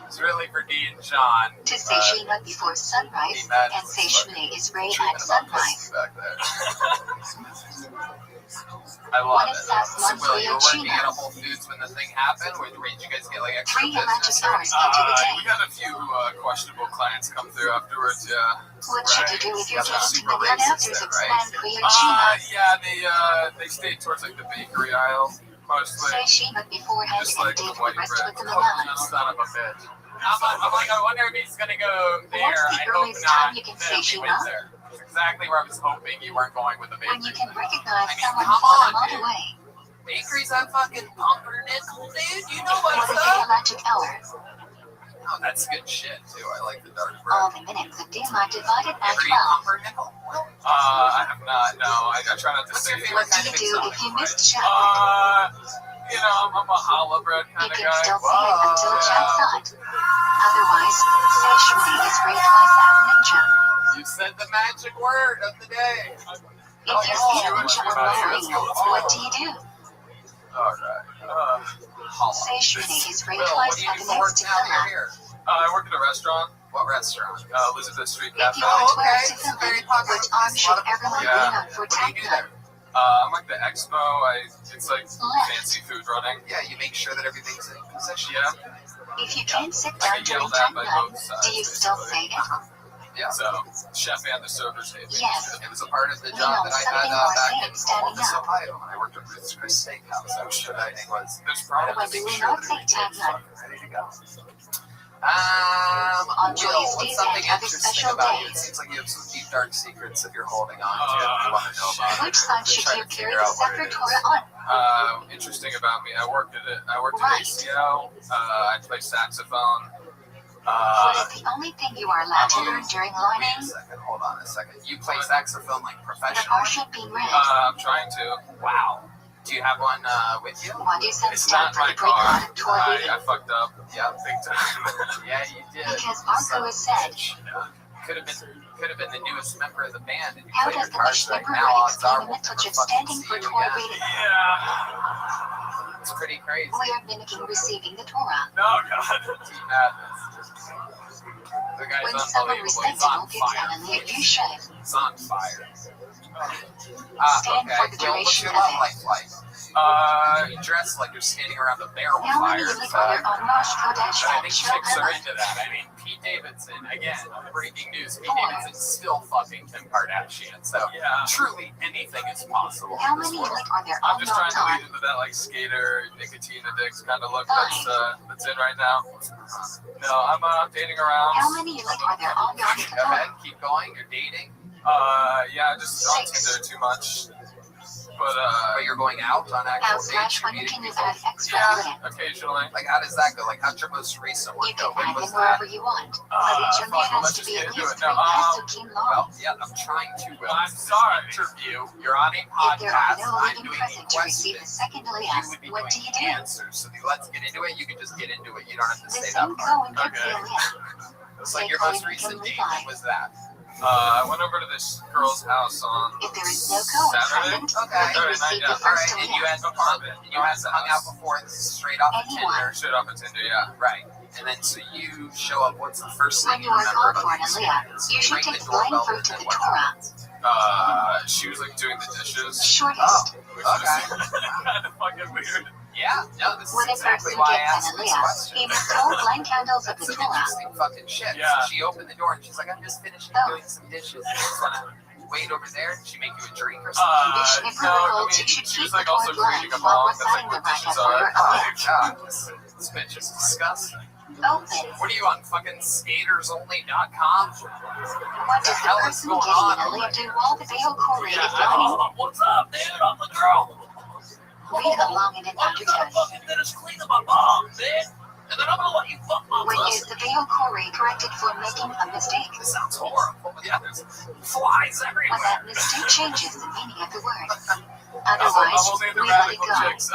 Speaker 3: It's really for D and John.
Speaker 2: To say Shema before sunrise and say Shemini Israel at sunrise.
Speaker 3: Back there. I love
Speaker 2: What
Speaker 3: it.
Speaker 2: is South
Speaker 3: So, Will, you were working
Speaker 2: Montreal
Speaker 3: at a
Speaker 2: Chinos?
Speaker 3: Whole Foods when the thing happened? Or did you guys get like extra
Speaker 2: 3
Speaker 3: business?
Speaker 2: Hamachic hours into the
Speaker 10: We
Speaker 2: day.
Speaker 10: had a few questionable clients come through afterwards, yeah.
Speaker 2: What should you do if you're
Speaker 3: That's not
Speaker 2: taking
Speaker 3: super
Speaker 2: the run
Speaker 3: racist
Speaker 2: after
Speaker 3: then,
Speaker 2: the
Speaker 3: right?
Speaker 2: plan Kriya Shema?
Speaker 10: Yeah, they stayed towards like the bakery aisle, mostly.
Speaker 2: Say Shema beforehand
Speaker 10: Just
Speaker 2: and
Speaker 10: like the
Speaker 2: date the
Speaker 10: white
Speaker 2: rest
Speaker 10: bread.
Speaker 2: with the
Speaker 3: Oh,
Speaker 2: Manan.
Speaker 3: son of a bitch. I'm like, I wonder if he's gonna go there.
Speaker 2: What's the
Speaker 3: I hope
Speaker 2: earliest time
Speaker 3: not.
Speaker 2: you can
Speaker 3: Then
Speaker 2: say
Speaker 3: he
Speaker 2: Shima?
Speaker 3: wins there. That's exactly where I was hoping you weren't going with the
Speaker 2: When you
Speaker 3: bakery.
Speaker 2: can recognize
Speaker 3: I mean,
Speaker 2: someone
Speaker 3: come
Speaker 2: from a
Speaker 3: on,
Speaker 2: mile
Speaker 3: dude.
Speaker 2: away.
Speaker 3: Bakery's on fucking Pumpernickel, dude. You know
Speaker 2: What
Speaker 3: what's
Speaker 2: is the
Speaker 3: up?
Speaker 2: galactic hour?
Speaker 3: Oh, that's good shit too. I like the dark
Speaker 2: All
Speaker 3: bread.
Speaker 2: the minutes of daylight divided by
Speaker 3: Ever eat
Speaker 2: 12.
Speaker 3: Pumpernickel?
Speaker 10: I have not. No, I try not to
Speaker 3: What's
Speaker 10: say.
Speaker 3: your
Speaker 2: What
Speaker 3: favorite
Speaker 2: do you
Speaker 3: kind of
Speaker 2: do if you
Speaker 3: exotic
Speaker 2: missed
Speaker 3: bread?
Speaker 2: chat?
Speaker 10: You know, I'm a challah bread
Speaker 2: You
Speaker 10: kind of
Speaker 2: can
Speaker 10: guy.
Speaker 2: still see it until chat's on. Otherwise, say Shuni is great twice as ninja.
Speaker 3: You said the magic word of the day.
Speaker 2: If you see a ninja on Larry, what do you do?
Speaker 3: Alright.
Speaker 2: Say Shuni is great
Speaker 3: Will, what
Speaker 2: twice
Speaker 3: do you
Speaker 2: as
Speaker 3: do
Speaker 2: the
Speaker 3: for work
Speaker 2: next
Speaker 3: now that
Speaker 2: fella.
Speaker 3: you're here?
Speaker 10: I work at a restaurant,
Speaker 3: What restaurant?
Speaker 10: Elizabeth Street
Speaker 2: If
Speaker 10: Cafe.
Speaker 2: you are
Speaker 3: Oh,
Speaker 2: 12
Speaker 3: okay.
Speaker 2: to
Speaker 3: It's a very
Speaker 2: 7,
Speaker 3: popular
Speaker 2: which arm
Speaker 3: place. A
Speaker 2: should
Speaker 3: lot of people
Speaker 2: everyone
Speaker 10: Yeah.
Speaker 2: lean on for
Speaker 3: What do you do there?
Speaker 10: I'm like the expo. It's like fancy food running.
Speaker 3: Yeah, you make sure that everything's in position.
Speaker 10: Yeah.
Speaker 2: If you can't sit
Speaker 10: I
Speaker 2: down
Speaker 10: get
Speaker 2: during
Speaker 10: yelled at
Speaker 2: time
Speaker 10: by
Speaker 2: line,
Speaker 10: both sides.
Speaker 2: do you still say it?
Speaker 3: Yeah.
Speaker 10: So, chef and the servers hate me.
Speaker 2: Yes.
Speaker 3: It was a part of the
Speaker 2: We
Speaker 3: job
Speaker 2: know
Speaker 3: that I
Speaker 2: something
Speaker 3: had
Speaker 2: more
Speaker 3: back
Speaker 2: saying
Speaker 3: in
Speaker 2: standing
Speaker 3: Columbus,
Speaker 2: up.
Speaker 3: Ohio, when I worked at Ruth's Chris Steakhouse. That was the thing was
Speaker 10: There's
Speaker 3: I had
Speaker 10: probably
Speaker 3: to
Speaker 2: When
Speaker 3: make
Speaker 2: we
Speaker 3: sure
Speaker 2: not
Speaker 3: that
Speaker 2: say
Speaker 3: everything was
Speaker 2: tagline.
Speaker 3: fucking ready to go.
Speaker 2: On
Speaker 3: Will,
Speaker 2: joyous
Speaker 3: what's
Speaker 2: days
Speaker 3: something
Speaker 2: and other
Speaker 3: interesting
Speaker 2: special
Speaker 3: about you? It
Speaker 2: days.
Speaker 3: seems like you have some deep, dark secrets that you're holding on to. You want to know about
Speaker 2: Which side should
Speaker 3: Try
Speaker 2: you
Speaker 3: to
Speaker 2: carry
Speaker 3: figure
Speaker 2: the
Speaker 3: out what
Speaker 2: scepter
Speaker 3: it is.
Speaker 2: Torah on?
Speaker 10: Interesting about me. I worked at
Speaker 2: Right.
Speaker 10: ACO. I play saxophone.
Speaker 2: What is the only thing you are allowed to learn during
Speaker 3: Wait a
Speaker 2: learning?
Speaker 3: second, hold on a second. You play saxophone like
Speaker 2: The
Speaker 3: professionally?
Speaker 2: portion being read.
Speaker 10: I'm trying to.
Speaker 3: Wow. Do you have one with you?
Speaker 2: What is that
Speaker 10: It's
Speaker 2: stand
Speaker 10: not
Speaker 2: for
Speaker 10: my
Speaker 2: the Greek
Speaker 10: car.
Speaker 2: god of Torah reading?
Speaker 10: I fucked up.
Speaker 3: Yeah.
Speaker 10: Big time.
Speaker 3: Yeah, you did.
Speaker 2: Because Marco has said,
Speaker 3: Could have been the newest member of the band, and you
Speaker 2: how
Speaker 3: play
Speaker 2: does
Speaker 3: your
Speaker 2: the
Speaker 3: cards
Speaker 2: Mishnah
Speaker 3: right now.
Speaker 2: Berurah
Speaker 3: Odds are
Speaker 2: explain the
Speaker 3: we'll
Speaker 2: message
Speaker 3: never
Speaker 2: of
Speaker 3: fucking
Speaker 2: standing
Speaker 3: see
Speaker 2: for
Speaker 3: you
Speaker 2: Torah
Speaker 3: again.
Speaker 2: reading?
Speaker 10: Yeah.
Speaker 3: It's pretty crazy.
Speaker 2: We are mimicking receiving the Torah.
Speaker 10: No, God.
Speaker 3: Deep madness. The guy's
Speaker 2: When someone
Speaker 3: unbelievable. He's
Speaker 2: respectable
Speaker 3: on
Speaker 2: gets
Speaker 3: fire.
Speaker 2: Aliyah, you should.
Speaker 3: He's on fire.
Speaker 2: Stand
Speaker 3: Okay.
Speaker 2: for the
Speaker 3: Well, what's
Speaker 2: duration
Speaker 3: your
Speaker 2: of
Speaker 3: love
Speaker 2: it.
Speaker 3: life like? You dress like you're standing around a barrel
Speaker 2: How many
Speaker 3: fire.
Speaker 2: live on their own Rosh Kodesh
Speaker 3: But I
Speaker 2: and
Speaker 3: think
Speaker 2: Shul
Speaker 3: chicks are
Speaker 2: Hema?
Speaker 3: into that. I mean, Pete Davidson, again, breaking news. Pete
Speaker 2: Four.
Speaker 3: Davidson's still fucking Kim Kardashian. So
Speaker 10: Yeah.
Speaker 3: truly anything is possible
Speaker 2: How
Speaker 3: in this
Speaker 2: many
Speaker 3: world.
Speaker 2: live on their
Speaker 10: I'm
Speaker 2: own
Speaker 10: just trying to lead
Speaker 2: Yom
Speaker 10: into that like skater, nicotine addicts kind of look
Speaker 2: Fine.
Speaker 10: that's in right now. No, I'm dating around.
Speaker 2: How many live on their own Yom
Speaker 3: Go ahead,
Speaker 2: Kippur?
Speaker 3: keep going. You're dating,
Speaker 10: Yeah, just don't
Speaker 2: Six.
Speaker 10: Tinder too much. But
Speaker 3: but you're going out on actual dates.
Speaker 2: /
Speaker 3: You're
Speaker 2: when
Speaker 3: meeting
Speaker 2: can you
Speaker 3: people.
Speaker 2: add extra
Speaker 10: yeah,
Speaker 2: element?
Speaker 10: occasionally.
Speaker 3: Like, how does that go? Like, how's your most recent one
Speaker 2: You
Speaker 3: go?
Speaker 2: can
Speaker 3: When
Speaker 2: add
Speaker 3: was
Speaker 2: them
Speaker 3: that?
Speaker 2: wherever you want, but each of
Speaker 10: Fuck,
Speaker 2: them
Speaker 10: let's
Speaker 2: has to
Speaker 10: just
Speaker 2: be
Speaker 10: get
Speaker 2: at
Speaker 10: into
Speaker 2: least
Speaker 10: it
Speaker 2: 3
Speaker 10: now.
Speaker 2: pesukim long.
Speaker 3: Well, yeah, I'm trying to.
Speaker 10: I'm sorry.
Speaker 3: Interview. You're on a
Speaker 2: If there are
Speaker 3: podcast.
Speaker 2: no
Speaker 3: I'm
Speaker 2: living
Speaker 3: doing
Speaker 2: present
Speaker 3: the
Speaker 2: to receive the
Speaker 3: questions.
Speaker 2: second
Speaker 3: You
Speaker 2: Elias,
Speaker 3: would be
Speaker 2: what do
Speaker 3: doing
Speaker 2: you do?
Speaker 3: answers. So let's get into it. You can just get into it. You don't have to
Speaker 2: The
Speaker 3: say
Speaker 2: same
Speaker 3: that part.
Speaker 2: Cohen can
Speaker 10: Okay.
Speaker 2: fill in.
Speaker 3: It's like your most recent date. When was that?
Speaker 10: I went over to this girl's house on
Speaker 2: If there is no Cohen
Speaker 10: Saturday.
Speaker 2: present,
Speaker 3: Okay.
Speaker 2: you receive the
Speaker 3: All
Speaker 2: first
Speaker 3: right, and you
Speaker 2: Elias.
Speaker 3: had hung out before. This is straight off of
Speaker 2: Anyone.
Speaker 3: Tinder.
Speaker 10: Straight off of Tinder, yeah.
Speaker 3: Right. And then so you show up. What's the first
Speaker 2: When
Speaker 3: thing
Speaker 2: you are
Speaker 3: remember
Speaker 2: called
Speaker 3: about
Speaker 2: for an
Speaker 3: the
Speaker 2: Aliyah,
Speaker 3: experience?
Speaker 2: you should
Speaker 3: Ring
Speaker 2: take
Speaker 3: the
Speaker 2: the
Speaker 3: doorbell,
Speaker 2: blame
Speaker 3: and
Speaker 2: to
Speaker 3: then
Speaker 2: the
Speaker 3: what
Speaker 2: Torah.
Speaker 3: happens?
Speaker 10: She was like doing the dishes.
Speaker 2: Shortest.
Speaker 10: Which
Speaker 3: Okay.
Speaker 10: was kind of fucking weird.
Speaker 3: Yeah, no, this is
Speaker 2: When a
Speaker 3: exactly
Speaker 2: person
Speaker 3: why I
Speaker 2: gets
Speaker 3: asked
Speaker 2: an
Speaker 3: this
Speaker 2: Aliyah,
Speaker 3: question.
Speaker 2: he must hold blank candles of
Speaker 3: That's
Speaker 2: the
Speaker 3: some
Speaker 2: Torah.
Speaker 3: interesting fucking shit.
Speaker 10: Yeah.
Speaker 3: So she opened the door and she's like, I'm just finishing
Speaker 2: Oh.
Speaker 3: doing some dishes. I just want to wait over there. Did she make you a drink or something?
Speaker 2: Mishnah
Speaker 10: No, I
Speaker 2: holds
Speaker 10: mean,
Speaker 2: you should
Speaker 10: she was
Speaker 2: keep
Speaker 10: like
Speaker 2: the
Speaker 10: also
Speaker 2: cord
Speaker 10: creating a
Speaker 2: lines while
Speaker 10: bong. That's like
Speaker 2: reciting the
Speaker 10: what dishes
Speaker 2: Raja for your
Speaker 10: are.
Speaker 3: Oh,
Speaker 2: Aliyah.
Speaker 3: God. This bitch is disgusting.
Speaker 2: Open.
Speaker 3: What are you on, fucking skatersonly.com?
Speaker 2: What does the
Speaker 3: hell is
Speaker 2: person
Speaker 3: going
Speaker 2: getting
Speaker 3: on
Speaker 2: an
Speaker 3: over
Speaker 2: Aliyah do while the veil Korah is
Speaker 3: Yeah.
Speaker 2: listening?
Speaker 3: What's up, dude? I'm the girl.
Speaker 2: Read along in an undertone.
Speaker 3: finish cleaning my mom, dude. And then I'm gonna let you fuck my
Speaker 2: When is the veil Korah corrected for making a mistake?
Speaker 3: This sounds horrible. Yeah, there's flies
Speaker 2: When
Speaker 3: everywhere.
Speaker 2: that mistake changes the meaning of the word.
Speaker 10: I'm
Speaker 2: Otherwise,
Speaker 10: only into
Speaker 2: we let it
Speaker 10: radical
Speaker 2: go.
Speaker 10: chicks.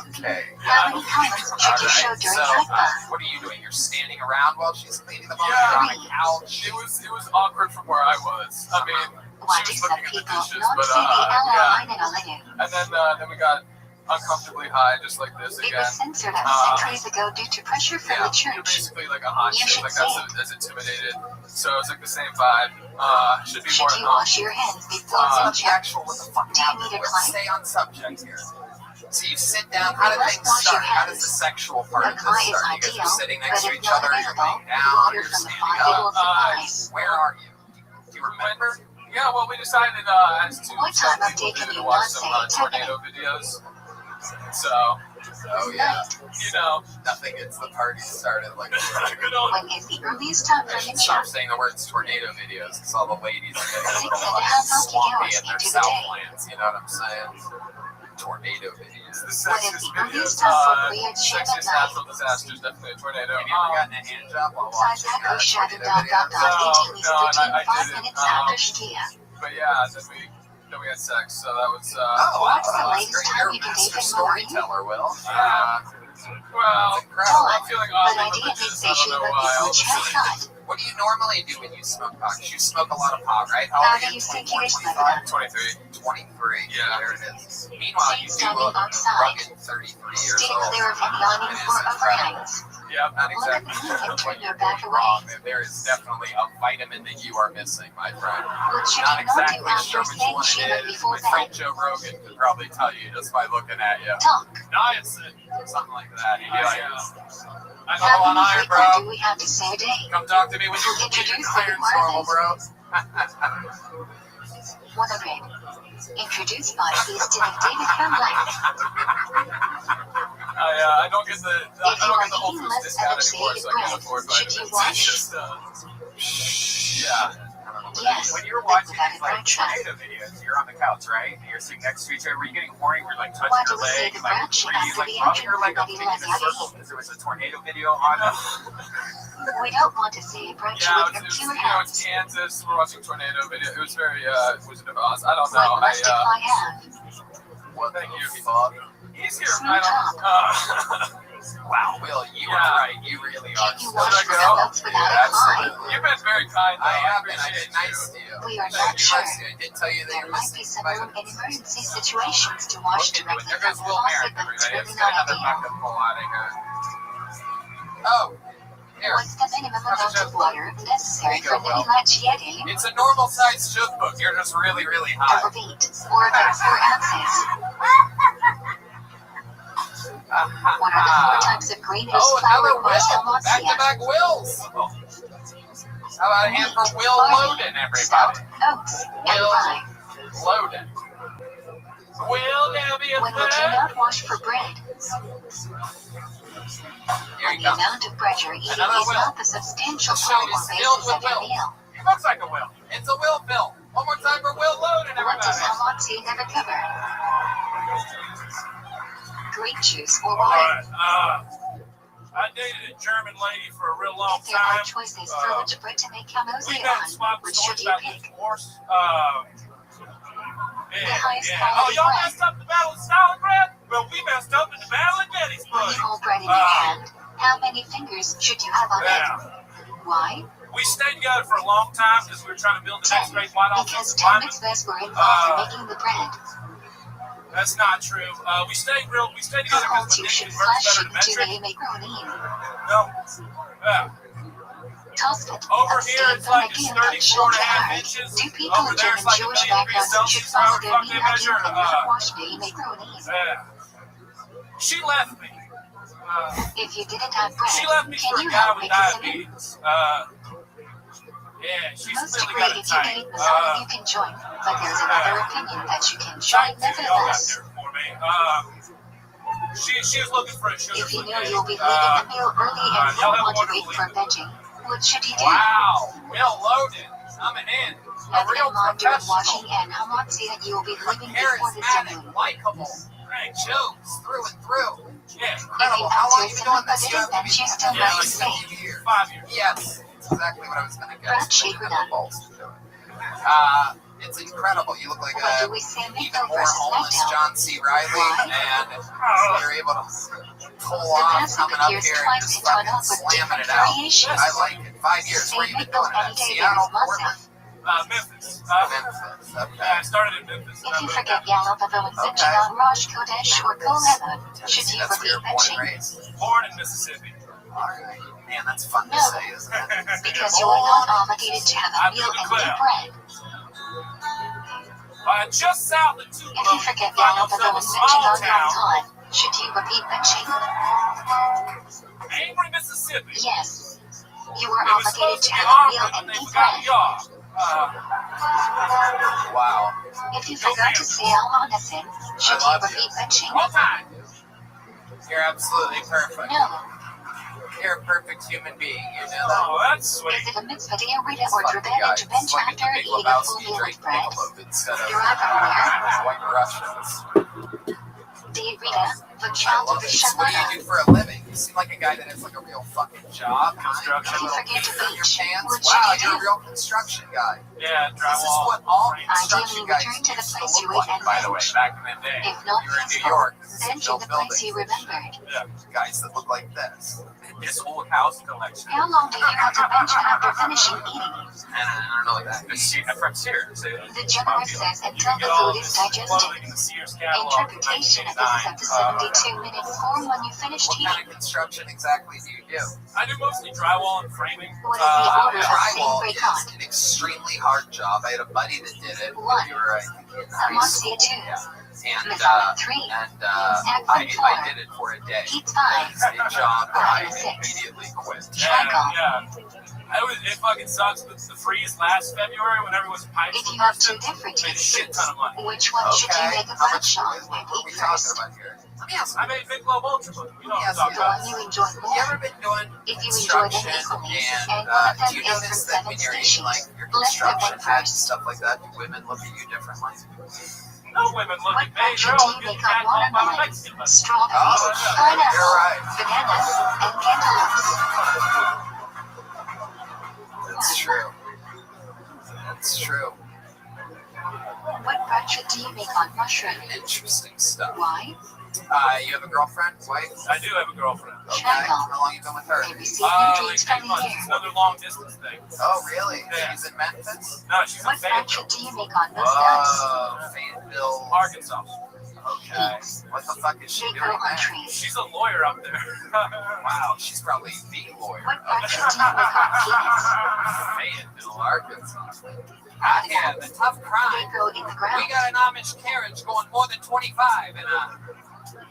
Speaker 3: Okay.
Speaker 2: How many times should you show during Hagbah?
Speaker 3: What are you doing? You're standing around while she's cleaning the mom?
Speaker 10: Yeah.
Speaker 3: You're on a couch?
Speaker 10: It was awkward from where I was. I mean,
Speaker 2: Why
Speaker 10: she
Speaker 2: do
Speaker 10: was
Speaker 2: some
Speaker 10: looking at the
Speaker 2: people
Speaker 10: dishes,
Speaker 2: not
Speaker 10: but
Speaker 2: see the
Speaker 10: yeah.
Speaker 2: line in a linen?
Speaker 10: And then we got uncomfortably high, just like this
Speaker 2: It
Speaker 10: again.
Speaker 2: was censored centuries ago due to pressure from
Speaker 10: Yeah,
Speaker 2: the
Speaker 10: you're
Speaker 2: church.
Speaker 10: basically like a hot
Speaker 2: You
Speaker 10: chick,
Speaker 2: should
Speaker 10: like
Speaker 2: say
Speaker 10: that's intimidated. So it's like the same vibe. Should be
Speaker 2: Should
Speaker 10: more
Speaker 2: you
Speaker 10: at home.
Speaker 2: wash your hands before
Speaker 3: The
Speaker 2: censorship?
Speaker 3: actual, what the fuck
Speaker 2: Do you
Speaker 3: happened?
Speaker 2: need a
Speaker 3: Let's
Speaker 2: client?
Speaker 3: stay on subject here. So you sit down. How do
Speaker 2: You must
Speaker 3: things
Speaker 2: wash your
Speaker 3: start? How does
Speaker 2: hands.
Speaker 3: the sexual part
Speaker 2: The
Speaker 3: of this
Speaker 2: client is
Speaker 3: start? You guys are
Speaker 2: ideal,
Speaker 3: sitting
Speaker 2: but
Speaker 3: next to
Speaker 2: if
Speaker 3: each
Speaker 2: not
Speaker 3: other. You're
Speaker 2: available,
Speaker 3: laying down.
Speaker 2: water
Speaker 3: You're
Speaker 2: from the
Speaker 3: standing
Speaker 2: fire will
Speaker 3: up.
Speaker 2: suffice.
Speaker 3: Where are you? Do you remember?
Speaker 10: Yeah, well, we decided as two
Speaker 2: What time of day
Speaker 10: people
Speaker 2: can
Speaker 10: to
Speaker 2: you
Speaker 10: watch
Speaker 2: not
Speaker 10: some
Speaker 2: say
Speaker 10: tornado videos. So
Speaker 3: Oh yeah.
Speaker 9: You know,
Speaker 3: Nothing gets the party started like
Speaker 9: good old.
Speaker 2: When is the earliest time
Speaker 3: I
Speaker 2: for
Speaker 3: should
Speaker 2: ninja?
Speaker 3: stop saying the words tornado videos because all the ladies are getting
Speaker 2: 6 and a half
Speaker 3: swampy in their
Speaker 2: into the day.
Speaker 3: southlands. You know what I'm saying? Tornado videos.
Speaker 10: The
Speaker 2: When is
Speaker 10: sexiest
Speaker 2: the
Speaker 10: videos.
Speaker 2: earliest time for Korean ship at
Speaker 10: Sexiest
Speaker 2: night?
Speaker 10: natural disaster is definitely a tornado.
Speaker 3: Have you ever gotten a hand job while
Speaker 2: Size
Speaker 3: watching
Speaker 2: echo shadow
Speaker 3: tornado
Speaker 2: dot dot
Speaker 3: videos?
Speaker 2: dot 18 is
Speaker 10: No, and
Speaker 2: 13
Speaker 10: I
Speaker 2: 5
Speaker 10: didn't.
Speaker 2: minutes after Shkia.
Speaker 10: But yeah, then we had sex, so that was.
Speaker 3: Oh,
Speaker 2: What's the
Speaker 3: wow,
Speaker 2: latest
Speaker 3: great.
Speaker 2: time
Speaker 3: You're a
Speaker 2: you can
Speaker 3: master
Speaker 2: date in Maureen?
Speaker 3: storyteller, Will.
Speaker 10: Well,
Speaker 3: incredible.
Speaker 10: I'm feeling
Speaker 2: But
Speaker 10: oddly
Speaker 2: I didn't
Speaker 10: religious.
Speaker 2: say
Speaker 10: I
Speaker 2: she
Speaker 10: don't know
Speaker 2: would be
Speaker 10: why. All of a
Speaker 2: such a
Speaker 10: sudden.
Speaker 2: thought.
Speaker 3: What do you normally do when you smoke pot? 'Cause you smoke a lot of pot, right? How
Speaker 2: How
Speaker 3: old
Speaker 2: do
Speaker 3: are
Speaker 2: you
Speaker 3: you?
Speaker 2: think
Speaker 3: 24,
Speaker 2: it is,
Speaker 3: 25?
Speaker 10: 23.
Speaker 3: 23.
Speaker 10: Yeah.
Speaker 3: There it is. Meanwhile, you do
Speaker 2: Standing
Speaker 3: look
Speaker 2: outside.
Speaker 3: rugged 33 years
Speaker 2: Stay
Speaker 3: old.
Speaker 2: clear of any yawning
Speaker 3: It is
Speaker 2: for
Speaker 3: incredible.
Speaker 2: overhangs.
Speaker 10: Yep.
Speaker 3: Not
Speaker 2: Look at
Speaker 3: exactly
Speaker 2: me and
Speaker 3: what
Speaker 2: turn your
Speaker 3: you're
Speaker 2: back
Speaker 3: wrong.
Speaker 2: away.
Speaker 3: There is definitely a vitamin that you are missing, my friend.
Speaker 2: What should
Speaker 3: Not
Speaker 2: you not do
Speaker 3: exactly
Speaker 2: after
Speaker 3: sure which
Speaker 2: saying
Speaker 3: one
Speaker 2: she
Speaker 3: it
Speaker 2: would
Speaker 3: is.
Speaker 2: before
Speaker 3: My friend
Speaker 2: bed?
Speaker 3: Joe Rogan could probably tell you just by looking at you.
Speaker 2: Talk.
Speaker 3: Niacin, something like that. He'd be like, I
Speaker 2: How
Speaker 3: go on
Speaker 2: many
Speaker 3: iron,
Speaker 2: frequent do
Speaker 3: bro.
Speaker 2: we have to say a day?
Speaker 3: Come talk to me when you
Speaker 2: Introduce
Speaker 3: need
Speaker 2: the
Speaker 3: iron, normal, bro.
Speaker 2: 100. Introduce bodies to David from Blank.
Speaker 10: I don't get the
Speaker 2: If you are
Speaker 10: Whole
Speaker 2: eating
Speaker 10: Foods
Speaker 2: less
Speaker 10: discount anymore,
Speaker 2: evaporated
Speaker 10: so I can't
Speaker 2: bread,
Speaker 10: afford
Speaker 2: should you
Speaker 10: vitamins.
Speaker 2: watch?
Speaker 10: It's just yeah.
Speaker 2: Yes,
Speaker 5: When you're
Speaker 2: but
Speaker 5: watching
Speaker 2: without
Speaker 5: these
Speaker 2: a
Speaker 5: like
Speaker 2: broad track.
Speaker 5: tornado videos, you're on the couch, right? And you're sitting next to each other. Were you getting horny? Were you like touching
Speaker 2: Why do
Speaker 5: your
Speaker 2: we say
Speaker 5: leg?
Speaker 2: the
Speaker 5: Like,
Speaker 2: broad shape
Speaker 5: were you
Speaker 2: after
Speaker 5: like
Speaker 2: the
Speaker 5: rubbing your leg up
Speaker 2: entry
Speaker 5: in a
Speaker 2: for
Speaker 5: circle because there was a tornado video on?
Speaker 2: We don't want to say brunch
Speaker 10: Yeah,
Speaker 2: with your
Speaker 10: it's
Speaker 2: pure
Speaker 10: it's
Speaker 2: hands.
Speaker 10: Kansas. We're watching tornado video. It was very Wizard of Oz. I don't
Speaker 2: What
Speaker 10: know.
Speaker 2: must I have?
Speaker 10: Well, thank you. Easier.
Speaker 2: Smooth
Speaker 10: I don't.
Speaker 3: Wow, Will, you
Speaker 10: Yeah.
Speaker 3: are right. You really are.
Speaker 2: Can you
Speaker 3: so
Speaker 2: wash
Speaker 3: good.
Speaker 2: your clothes without a
Speaker 3: Absolutely.
Speaker 2: cry?
Speaker 10: You've been very kind. Though.
Speaker 3: I have been. I
Speaker 10: appreciate
Speaker 3: been nice
Speaker 10: you.
Speaker 3: to you.
Speaker 2: We are
Speaker 3: Thank
Speaker 2: not
Speaker 3: you,
Speaker 2: sure.
Speaker 3: nice to you. I did tell you that
Speaker 2: There
Speaker 3: you're
Speaker 2: might be
Speaker 3: missing
Speaker 2: some room in
Speaker 3: vitamins.
Speaker 2: emergency situations to wash directly
Speaker 10: There
Speaker 2: from
Speaker 10: goes
Speaker 2: the
Speaker 10: Will
Speaker 2: faucet,
Speaker 10: Merrick,
Speaker 2: but it's
Speaker 10: everybody.
Speaker 2: really
Speaker 10: It's got
Speaker 2: not
Speaker 10: another
Speaker 2: ideal.
Speaker 10: backup pull out of here.
Speaker 3: Oh, here.
Speaker 2: What's the minimum amount of water necessary for
Speaker 3: Will.
Speaker 2: Nilachieti?
Speaker 3: It's a normal size joke book. You're just really, really high.
Speaker 2: Double beat, or about 4 ounces. What are the 4 types of greenhouse
Speaker 3: Oh,
Speaker 2: flour
Speaker 3: another
Speaker 2: plus
Speaker 3: Will.
Speaker 2: hamassia?
Speaker 3: Back-to-back Wills. How about a hand for Will Loden,
Speaker 2: Stout,
Speaker 3: everybody?
Speaker 2: oats, and
Speaker 3: Will
Speaker 2: rye.
Speaker 3: Loden.
Speaker 10: Will there be a
Speaker 2: When would you
Speaker 10: third?
Speaker 2: not wash for bread?
Speaker 3: Here
Speaker 2: When
Speaker 3: you
Speaker 2: the
Speaker 3: go.
Speaker 2: amount of bread you're eating
Speaker 3: Another
Speaker 2: is
Speaker 3: Will.
Speaker 2: not the substantial
Speaker 3: The show
Speaker 2: part or
Speaker 3: is filled
Speaker 2: basis
Speaker 3: with
Speaker 2: of your
Speaker 3: Wills.
Speaker 2: meal.
Speaker 10: He looks like a Will.
Speaker 3: It's a Will Bill. One more time for Will Loden,
Speaker 2: What does
Speaker 3: everybody.
Speaker 2: hamassia never cover? Grape juice or
Speaker 10: All
Speaker 2: water?
Speaker 10: right. I dated a German lady for a real long
Speaker 2: If there are
Speaker 10: time.
Speaker 2: choices for which bread to make
Speaker 10: We
Speaker 2: hamassia
Speaker 10: got
Speaker 2: on,
Speaker 10: swapped
Speaker 2: which
Speaker 10: stories
Speaker 2: should you
Speaker 10: about the
Speaker 2: pick?
Speaker 10: divorce.
Speaker 2: The highest
Speaker 10: Oh,
Speaker 2: quality
Speaker 10: y'all
Speaker 2: bread.
Speaker 10: messed up the Battle of Stalingrad? Well, we messed up in the Battle of
Speaker 2: When
Speaker 10: Gettysburg.
Speaker 2: you hold bread in your hand, how many fingers should you have on
Speaker 10: Yeah.
Speaker 2: it? Why?
Speaker 10: We stayed together for a long time because we were trying to build the next
Speaker 2: 10.
Speaker 10: great white
Speaker 2: Because
Speaker 10: offensive
Speaker 2: 10
Speaker 10: lineman.
Speaker 2: mitzvahs were involved in making the bread.
Speaker 10: That's not true. We stayed together
Speaker 2: Who
Speaker 10: because
Speaker 2: holds
Speaker 10: my
Speaker 2: you
Speaker 10: dick
Speaker 2: should
Speaker 10: works
Speaker 2: flesh
Speaker 10: better than metric.
Speaker 2: into a macaroni?
Speaker 10: No. Yeah.
Speaker 2: Toast it.
Speaker 10: Over
Speaker 2: Abstain
Speaker 10: here, it's
Speaker 2: from
Speaker 10: like it's
Speaker 2: making
Speaker 10: 34 and a half
Speaker 2: hard.
Speaker 10: inches.
Speaker 2: Do people
Speaker 10: Over
Speaker 2: of
Speaker 10: there,
Speaker 2: German
Speaker 10: it's like a
Speaker 2: Jewish
Speaker 10: million degrees
Speaker 2: backgrounds should
Speaker 10: Celsius.
Speaker 2: follow
Speaker 10: However
Speaker 2: their
Speaker 10: fuck they
Speaker 2: meal
Speaker 10: measure.
Speaker 2: and not wash the macaroni?
Speaker 10: Yeah. She left me.
Speaker 2: If you didn't have bread,
Speaker 10: She left me
Speaker 2: can
Speaker 10: for a
Speaker 2: you
Speaker 10: guy
Speaker 2: help
Speaker 10: with
Speaker 2: make a cinnamon?
Speaker 10: diabetes. Yeah, she's
Speaker 2: Most
Speaker 10: really
Speaker 2: agree
Speaker 10: got
Speaker 2: if
Speaker 10: it
Speaker 2: you
Speaker 10: tight.
Speaker 2: hate Mazana, you can join, but there's another opinion that you can join
Speaker 10: Thank you, y'all got
Speaker 2: nevertheless.
Speaker 10: there for me. She was looking for a sugar
Speaker 2: If you
Speaker 10: for
Speaker 2: know
Speaker 10: me.
Speaker 2: you'll be leaving the meal early and
Speaker 10: y'all
Speaker 2: don't
Speaker 10: have a
Speaker 2: want to wait
Speaker 10: wonderful
Speaker 2: for
Speaker 10: evening.
Speaker 2: veggie, what should you do?
Speaker 3: Wow, Will Loden. Coming in. A
Speaker 2: Have
Speaker 3: real
Speaker 2: in mind during washing
Speaker 3: professional.
Speaker 2: and hamassia you will be leaving before the
Speaker 3: Charismatic,
Speaker 2: ceremony.
Speaker 3: likable. Jokes through and through.
Speaker 10: Yeah.
Speaker 2: If you
Speaker 3: Incredible. How long
Speaker 2: answer
Speaker 3: you been doing this?
Speaker 2: something
Speaker 3: You have to
Speaker 2: then
Speaker 3: be
Speaker 2: she's still
Speaker 10: Yeah,
Speaker 2: not
Speaker 10: like
Speaker 2: insane.
Speaker 3: 7 years.
Speaker 10: 5 years.
Speaker 3: Yes, it's exactly what I was going to
Speaker 2: Brad
Speaker 3: guess.
Speaker 2: Shaver
Speaker 3: Maybe the
Speaker 2: done.
Speaker 3: balls to do it. It's incredible. You look like
Speaker 2: When
Speaker 3: a
Speaker 2: do we say
Speaker 3: even
Speaker 2: Miko
Speaker 3: more
Speaker 2: versus
Speaker 3: homeless
Speaker 2: SmackDown?
Speaker 3: John C. Riley,
Speaker 2: Why?
Speaker 3: and you're able to pull
Speaker 2: The
Speaker 3: off
Speaker 2: passive
Speaker 3: coming up
Speaker 2: appears
Speaker 3: here and
Speaker 2: twice
Speaker 3: just
Speaker 2: to turn
Speaker 3: fucking
Speaker 2: up with
Speaker 3: slamming
Speaker 2: different
Speaker 3: it out.
Speaker 2: variations.
Speaker 3: I like it. 5 years.
Speaker 2: Say
Speaker 3: Where you been
Speaker 2: Miko
Speaker 3: doing it
Speaker 2: any
Speaker 3: at?
Speaker 2: day there
Speaker 3: Seattle,
Speaker 2: is
Speaker 3: Portland,
Speaker 2: myself.
Speaker 10: Memphis.
Speaker 3: Memphis.
Speaker 10: I
Speaker 3: Okay.
Speaker 10: started in Memphis.
Speaker 2: If you forget Yalov and Zinching on Rosh Kodesh or Kolev, should you
Speaker 3: That's where
Speaker 2: repeat
Speaker 3: you're born and
Speaker 2: benching?
Speaker 3: raised.
Speaker 10: Born in Mississippi.
Speaker 3: All right. Man, that's fun to
Speaker 2: No.
Speaker 3: say, isn't it?
Speaker 2: Because you are not obligated to have a meal and eat bread.
Speaker 10: Just south of Tupelo,
Speaker 2: If you forget
Speaker 10: find
Speaker 2: Yalov
Speaker 10: yourself
Speaker 2: and
Speaker 10: a
Speaker 2: Zinching
Speaker 10: small
Speaker 2: on
Speaker 10: town,
Speaker 2: time, should you repeat benching?
Speaker 10: Angry, Mississippi.
Speaker 2: Yes. You are
Speaker 10: It was
Speaker 2: obligated
Speaker 10: supposed
Speaker 2: to
Speaker 10: to be
Speaker 2: have a meal
Speaker 10: Auburn,
Speaker 2: and
Speaker 10: and they
Speaker 2: eat
Speaker 10: forgot
Speaker 2: bread.
Speaker 10: y'all.
Speaker 3: Wow.
Speaker 2: If you forgot to say Al Honasin, should you
Speaker 3: love
Speaker 2: repeat benching?
Speaker 10: One time.
Speaker 3: You're absolutely perfect.
Speaker 2: No.
Speaker 3: You're a perfect human being, you know that?
Speaker 10: Oh, that's sweet.
Speaker 2: Is it a mitzvah to get rid of or
Speaker 3: Fucking
Speaker 2: forbidden
Speaker 3: guy.
Speaker 2: to bench
Speaker 3: It's like
Speaker 2: after
Speaker 3: a Big
Speaker 2: eating a full
Speaker 3: Lebowski
Speaker 2: meal
Speaker 3: drink
Speaker 2: of bread?
Speaker 3: Michelob instead of
Speaker 2: Derived from where?
Speaker 3: white Russians.
Speaker 2: Do you read it? The
Speaker 3: I
Speaker 2: child
Speaker 3: love
Speaker 2: of the
Speaker 3: it. So what do you
Speaker 2: Shabbat.
Speaker 3: do for a living? You seem like a guy that has like a real fucking job.
Speaker 10: Construction.
Speaker 2: If you forget to
Speaker 3: Your
Speaker 2: bleach,
Speaker 3: pants.
Speaker 2: what
Speaker 3: Wow,
Speaker 2: should you
Speaker 3: you're a
Speaker 2: do?
Speaker 3: real construction guy.
Speaker 10: Yeah,
Speaker 3: This is
Speaker 10: drywall.
Speaker 3: what all
Speaker 10: frame.
Speaker 3: construction
Speaker 2: Ideally,
Speaker 3: guys
Speaker 2: return to the
Speaker 3: used to
Speaker 2: place you
Speaker 3: look
Speaker 2: ate
Speaker 3: like.
Speaker 2: and
Speaker 10: By the way,
Speaker 2: bench.
Speaker 10: back in the day.
Speaker 2: If not
Speaker 3: You're in New
Speaker 2: peaceful,
Speaker 3: York. This is
Speaker 2: then to
Speaker 3: built
Speaker 2: the place
Speaker 3: buildings.
Speaker 2: you remembered.
Speaker 10: Yeah.
Speaker 3: Guys that look like this.
Speaker 10: This old house collection.
Speaker 2: How long do you want to bench after finishing eating?
Speaker 3: And I don't know what that means.
Speaker 10: From Sears.
Speaker 2: The general says until the
Speaker 10: get all
Speaker 2: food is
Speaker 10: this
Speaker 2: digested.
Speaker 10: clothing in the Sears catalog from
Speaker 2: Interpretation of this is up to 72-minute form when you finish
Speaker 3: What kind
Speaker 2: eating.
Speaker 3: of construction exactly do you do?
Speaker 10: I do mostly drywall and framing.
Speaker 2: What is the order of
Speaker 3: Drywall
Speaker 2: being
Speaker 3: is
Speaker 2: break
Speaker 3: an extremely hard job. I had a buddy that did it when
Speaker 2: One.
Speaker 3: we were, I think, in high
Speaker 2: Amasya
Speaker 3: school.
Speaker 2: 2.
Speaker 3: And,
Speaker 2: Methodic 3.
Speaker 3: I did it for a day.
Speaker 2: Heat 5.
Speaker 3: It's a job that I
Speaker 2: Item 6.
Speaker 3: immediately quit.
Speaker 10: Yeah. It fucking sucks with the freeze last February when everyone's pipes
Speaker 2: If you
Speaker 10: were
Speaker 2: have two
Speaker 10: bursting.
Speaker 2: different
Speaker 10: Made a shit
Speaker 2: tastes,
Speaker 10: ton of money.
Speaker 2: which one should you
Speaker 3: Okay,
Speaker 2: make a
Speaker 3: how
Speaker 2: bunch
Speaker 3: much,
Speaker 2: on
Speaker 3: what
Speaker 2: and
Speaker 3: are we
Speaker 2: eat
Speaker 3: talking
Speaker 2: first?
Speaker 3: about here? Let me ask
Speaker 10: I made Big Globe Ultra Food. You know what I'm
Speaker 3: Yes,
Speaker 10: talking
Speaker 2: The
Speaker 10: about.
Speaker 2: one you enjoy
Speaker 3: You ever
Speaker 2: more?
Speaker 3: been doing
Speaker 2: If you enjoy them
Speaker 3: construction
Speaker 2: equally,
Speaker 3: and
Speaker 2: and one of them
Speaker 3: do you
Speaker 2: is
Speaker 3: notice
Speaker 2: from
Speaker 3: that
Speaker 2: 7
Speaker 3: when you're eating like
Speaker 2: species,
Speaker 3: your
Speaker 2: let's get
Speaker 3: construction
Speaker 2: one
Speaker 3: heads,
Speaker 2: first.
Speaker 3: stuff like that, do women look at you differently?
Speaker 10: No women look
Speaker 2: What
Speaker 10: at me.
Speaker 2: fraction
Speaker 10: They're
Speaker 2: do
Speaker 10: all
Speaker 2: you
Speaker 10: getting
Speaker 2: make on
Speaker 10: catcalled by
Speaker 2: watermelon,
Speaker 10: Mexican women.
Speaker 2: strawberries,
Speaker 3: Oh,
Speaker 2: pineapple,
Speaker 3: you're right.
Speaker 2: bananas, and cantaloupes?
Speaker 3: That's true. That's true.
Speaker 2: What fraction do you make on mushroom?
Speaker 3: Interesting stuff.
Speaker 2: Why?
Speaker 3: You have a girlfriend, wife?
Speaker 10: I do have a girlfriend.
Speaker 3: Okay. How long you been with her?
Speaker 2: They receive
Speaker 10: Like
Speaker 2: nutrients
Speaker 10: 8
Speaker 2: from the
Speaker 10: months.
Speaker 2: air.
Speaker 10: It's another long distance thing.
Speaker 3: Oh, really?
Speaker 10: Yeah.
Speaker 3: She's in Memphis?
Speaker 10: No, she's in
Speaker 2: What fraction
Speaker 10: Fayetteville,
Speaker 2: do you make on those nuts?
Speaker 3: Oh, Fayetteville.
Speaker 10: Arkansas.
Speaker 3: Okay. What the fuck is she
Speaker 2: They
Speaker 3: doing
Speaker 2: grow on
Speaker 3: there?
Speaker 2: trees.
Speaker 10: She's a lawyer up there.
Speaker 3: Wow, she's probably the lawyer.
Speaker 2: What fraction do you make on peanuts?
Speaker 3: Fayetteville, Arkansas. Out here, the tough
Speaker 2: They
Speaker 3: crime.
Speaker 2: grow in the
Speaker 3: We
Speaker 2: ground.
Speaker 3: got an Amish carriage going more than 25 and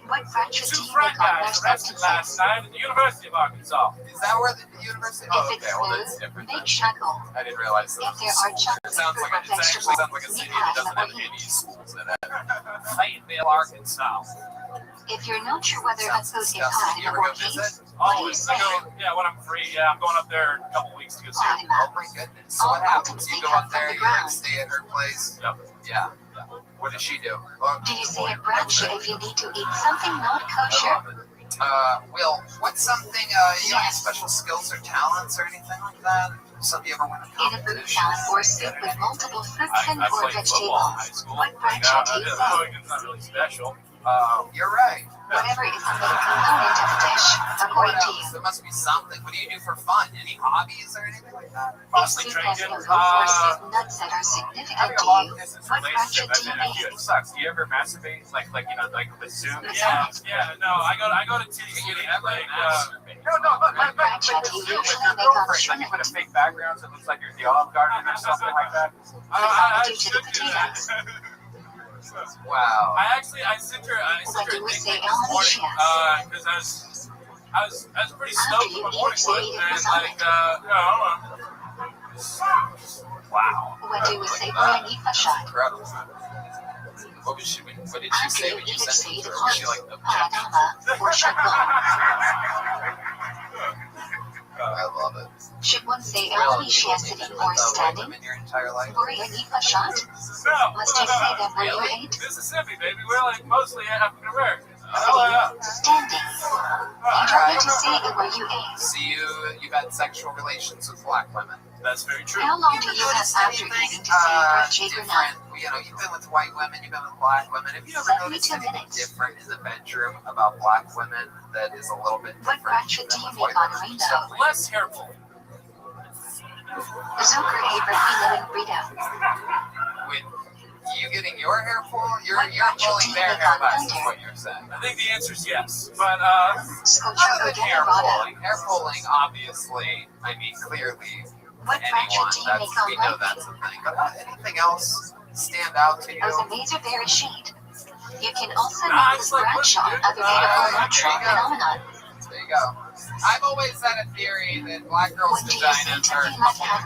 Speaker 2: What fraction do
Speaker 10: Two
Speaker 2: you
Speaker 10: frat
Speaker 2: make on their
Speaker 10: guys arrested last
Speaker 2: substances?
Speaker 10: night at the University of Arkansas.
Speaker 3: is that where the university?
Speaker 2: If
Speaker 3: Oh,
Speaker 2: it's
Speaker 3: okay, well that's
Speaker 2: smooth,
Speaker 3: different.
Speaker 2: they
Speaker 3: then.
Speaker 2: chuckle.
Speaker 3: I didn't realize that.
Speaker 2: If there are chunks
Speaker 3: It sounds
Speaker 2: of
Speaker 3: like
Speaker 2: fruit or
Speaker 3: it actually
Speaker 2: vegetables,
Speaker 3: sounds like a
Speaker 2: we
Speaker 3: city that
Speaker 2: add
Speaker 3: doesn't
Speaker 2: them
Speaker 3: have
Speaker 2: or
Speaker 3: any
Speaker 2: eat.
Speaker 3: schools in it. Fayetteville, Arkansas.
Speaker 2: If you're not sure whether a
Speaker 3: Sounds
Speaker 2: food is
Speaker 3: disgusting.
Speaker 2: hot
Speaker 3: You ever
Speaker 2: or
Speaker 3: go
Speaker 2: heat,
Speaker 3: visit?
Speaker 2: what do you
Speaker 10: Always.
Speaker 2: say?
Speaker 10: Yeah, when I'm free. Yeah, I'm going up there in a couple weeks to go see her.
Speaker 3: Oh my goodness. So what happens? You go up there, you like stay at her place?
Speaker 10: Yep.
Speaker 3: Yeah. What does she do? Well,
Speaker 2: Do you say a brunch if you need to eat something not kosher?
Speaker 3: Will, what's something, you have any special skills or talents or anything like that? Something you ever win a
Speaker 2: In a boot
Speaker 3: competition?
Speaker 2: salad or soup with multiple fruits and
Speaker 10: I
Speaker 2: or
Speaker 10: played football in high
Speaker 2: vegetables.
Speaker 10: school.
Speaker 2: What fraction do you say?
Speaker 10: It's not really special.
Speaker 3: You're right.
Speaker 2: Whatever is the main component of the dish,
Speaker 3: What
Speaker 2: according to
Speaker 3: else?
Speaker 2: you.
Speaker 3: There must be something. What do you do for fun? Any hobbies or anything like that?
Speaker 2: If
Speaker 10: Mostly
Speaker 2: soup has
Speaker 10: drinking.
Speaker 2: no or soup nuts that are significant
Speaker 10: Having a
Speaker 2: to
Speaker 10: long
Speaker 2: you,
Speaker 10: distance
Speaker 2: what fraction
Speaker 10: relationship,
Speaker 2: do you
Speaker 10: I
Speaker 2: make?
Speaker 10: it sucks. Do you ever masturbate? Like with Zoom?
Speaker 2: Yeah.
Speaker 10: No, I go to TV and like,
Speaker 2: What fraction do you usually make on shrimp?
Speaker 10: put a fake background so it looks like you're the Olive Garden or something like that.
Speaker 2: I should do potatoes.
Speaker 3: Wow.
Speaker 10: I sent her a
Speaker 2: When do we
Speaker 10: dick
Speaker 2: say
Speaker 10: pic this morning
Speaker 2: Almanichas?
Speaker 10: because I was pretty
Speaker 2: After
Speaker 10: stoked
Speaker 2: you
Speaker 10: with my
Speaker 2: eat,
Speaker 10: morning
Speaker 2: say
Speaker 10: wood
Speaker 2: eating
Speaker 10: and
Speaker 2: lasagna.
Speaker 10: wow.
Speaker 2: When do we say Boyanita shot?
Speaker 3: Incredible. What did she
Speaker 2: After
Speaker 3: say
Speaker 2: you
Speaker 3: when you
Speaker 2: eat,
Speaker 3: sent
Speaker 2: say
Speaker 3: it
Speaker 2: the
Speaker 3: to her? Was she like
Speaker 2: clothes,
Speaker 3: objective?
Speaker 2: paradama, or shakwa.
Speaker 3: I love it.
Speaker 2: Should one say
Speaker 3: Really?
Speaker 2: Almanichia
Speaker 3: You've
Speaker 2: sitting
Speaker 3: been
Speaker 2: or
Speaker 3: with white
Speaker 2: standing?
Speaker 3: women your entire life?
Speaker 2: Boyanita shot?
Speaker 10: No.
Speaker 2: Must you say them when you
Speaker 3: Really?
Speaker 2: ate?
Speaker 10: Mississippi, baby. We're like mostly African American. Oh yeah.
Speaker 2: Standing. You don't need to say it where you ate.
Speaker 3: So you've had sexual relations with black women.
Speaker 10: That's very true.
Speaker 2: How long do you have after eating to say brunch or
Speaker 3: Different.
Speaker 2: not?
Speaker 3: You know, you've been with white women, you've been with black women. Have you ever
Speaker 2: 72
Speaker 3: noticed anything
Speaker 2: minutes.
Speaker 3: different in the bedroom about black women that is a little bit
Speaker 2: What
Speaker 3: different
Speaker 2: fraction do
Speaker 3: than
Speaker 2: you
Speaker 3: with
Speaker 2: make
Speaker 3: white
Speaker 2: on
Speaker 3: women?
Speaker 2: rainbow?
Speaker 10: Less hair pull.
Speaker 2: Zucker Haber Feeling Burrito.
Speaker 3: With you getting your hair pulled, you're
Speaker 2: What fraction
Speaker 3: pulling
Speaker 2: do you
Speaker 3: their
Speaker 2: make
Speaker 3: hair
Speaker 2: on
Speaker 3: back, is
Speaker 2: thunder?
Speaker 3: what you're saying.
Speaker 10: I think the answer is yes, but
Speaker 2: Sculpture
Speaker 3: Other than hair
Speaker 2: Organa
Speaker 3: pulling, obviously, I mean, clearly,
Speaker 2: What fraction
Speaker 3: anyone,
Speaker 2: do you make on
Speaker 3: we know
Speaker 2: lightning?
Speaker 3: that's a thing. But anything else stand out to you?
Speaker 2: As a laser berry sheet. You can also
Speaker 10: Nah,
Speaker 2: make
Speaker 10: it's
Speaker 2: this
Speaker 10: like
Speaker 2: branch
Speaker 10: what,
Speaker 2: on
Speaker 10: dude?
Speaker 2: other natural
Speaker 3: there you go.
Speaker 2: phenomenon.
Speaker 3: There you go. I've always had a theory that black girls'
Speaker 2: What do you say
Speaker 3: vaginas
Speaker 2: to
Speaker 3: are
Speaker 2: me like that?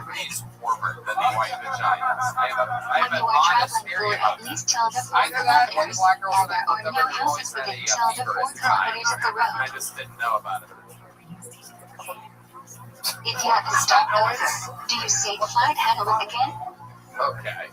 Speaker 3: warmer than the white vaginas. I have
Speaker 2: When
Speaker 3: an
Speaker 2: you are
Speaker 3: honest
Speaker 2: traveling
Speaker 3: theory
Speaker 2: for
Speaker 3: about
Speaker 2: at least 12 to 14
Speaker 3: either that or the
Speaker 2: kilometers,
Speaker 3: black girls
Speaker 2: and
Speaker 3: that
Speaker 2: there
Speaker 3: I
Speaker 2: are
Speaker 3: looked
Speaker 2: no
Speaker 3: up every
Speaker 2: houses
Speaker 3: voice had
Speaker 2: within
Speaker 3: a
Speaker 2: 12 to
Speaker 3: fever
Speaker 2: 4
Speaker 3: at the time.
Speaker 2: kilometers of the road.
Speaker 3: I just didn't know about it.
Speaker 2: If you have to stop over, do you say flight handle again?
Speaker 3: Okay.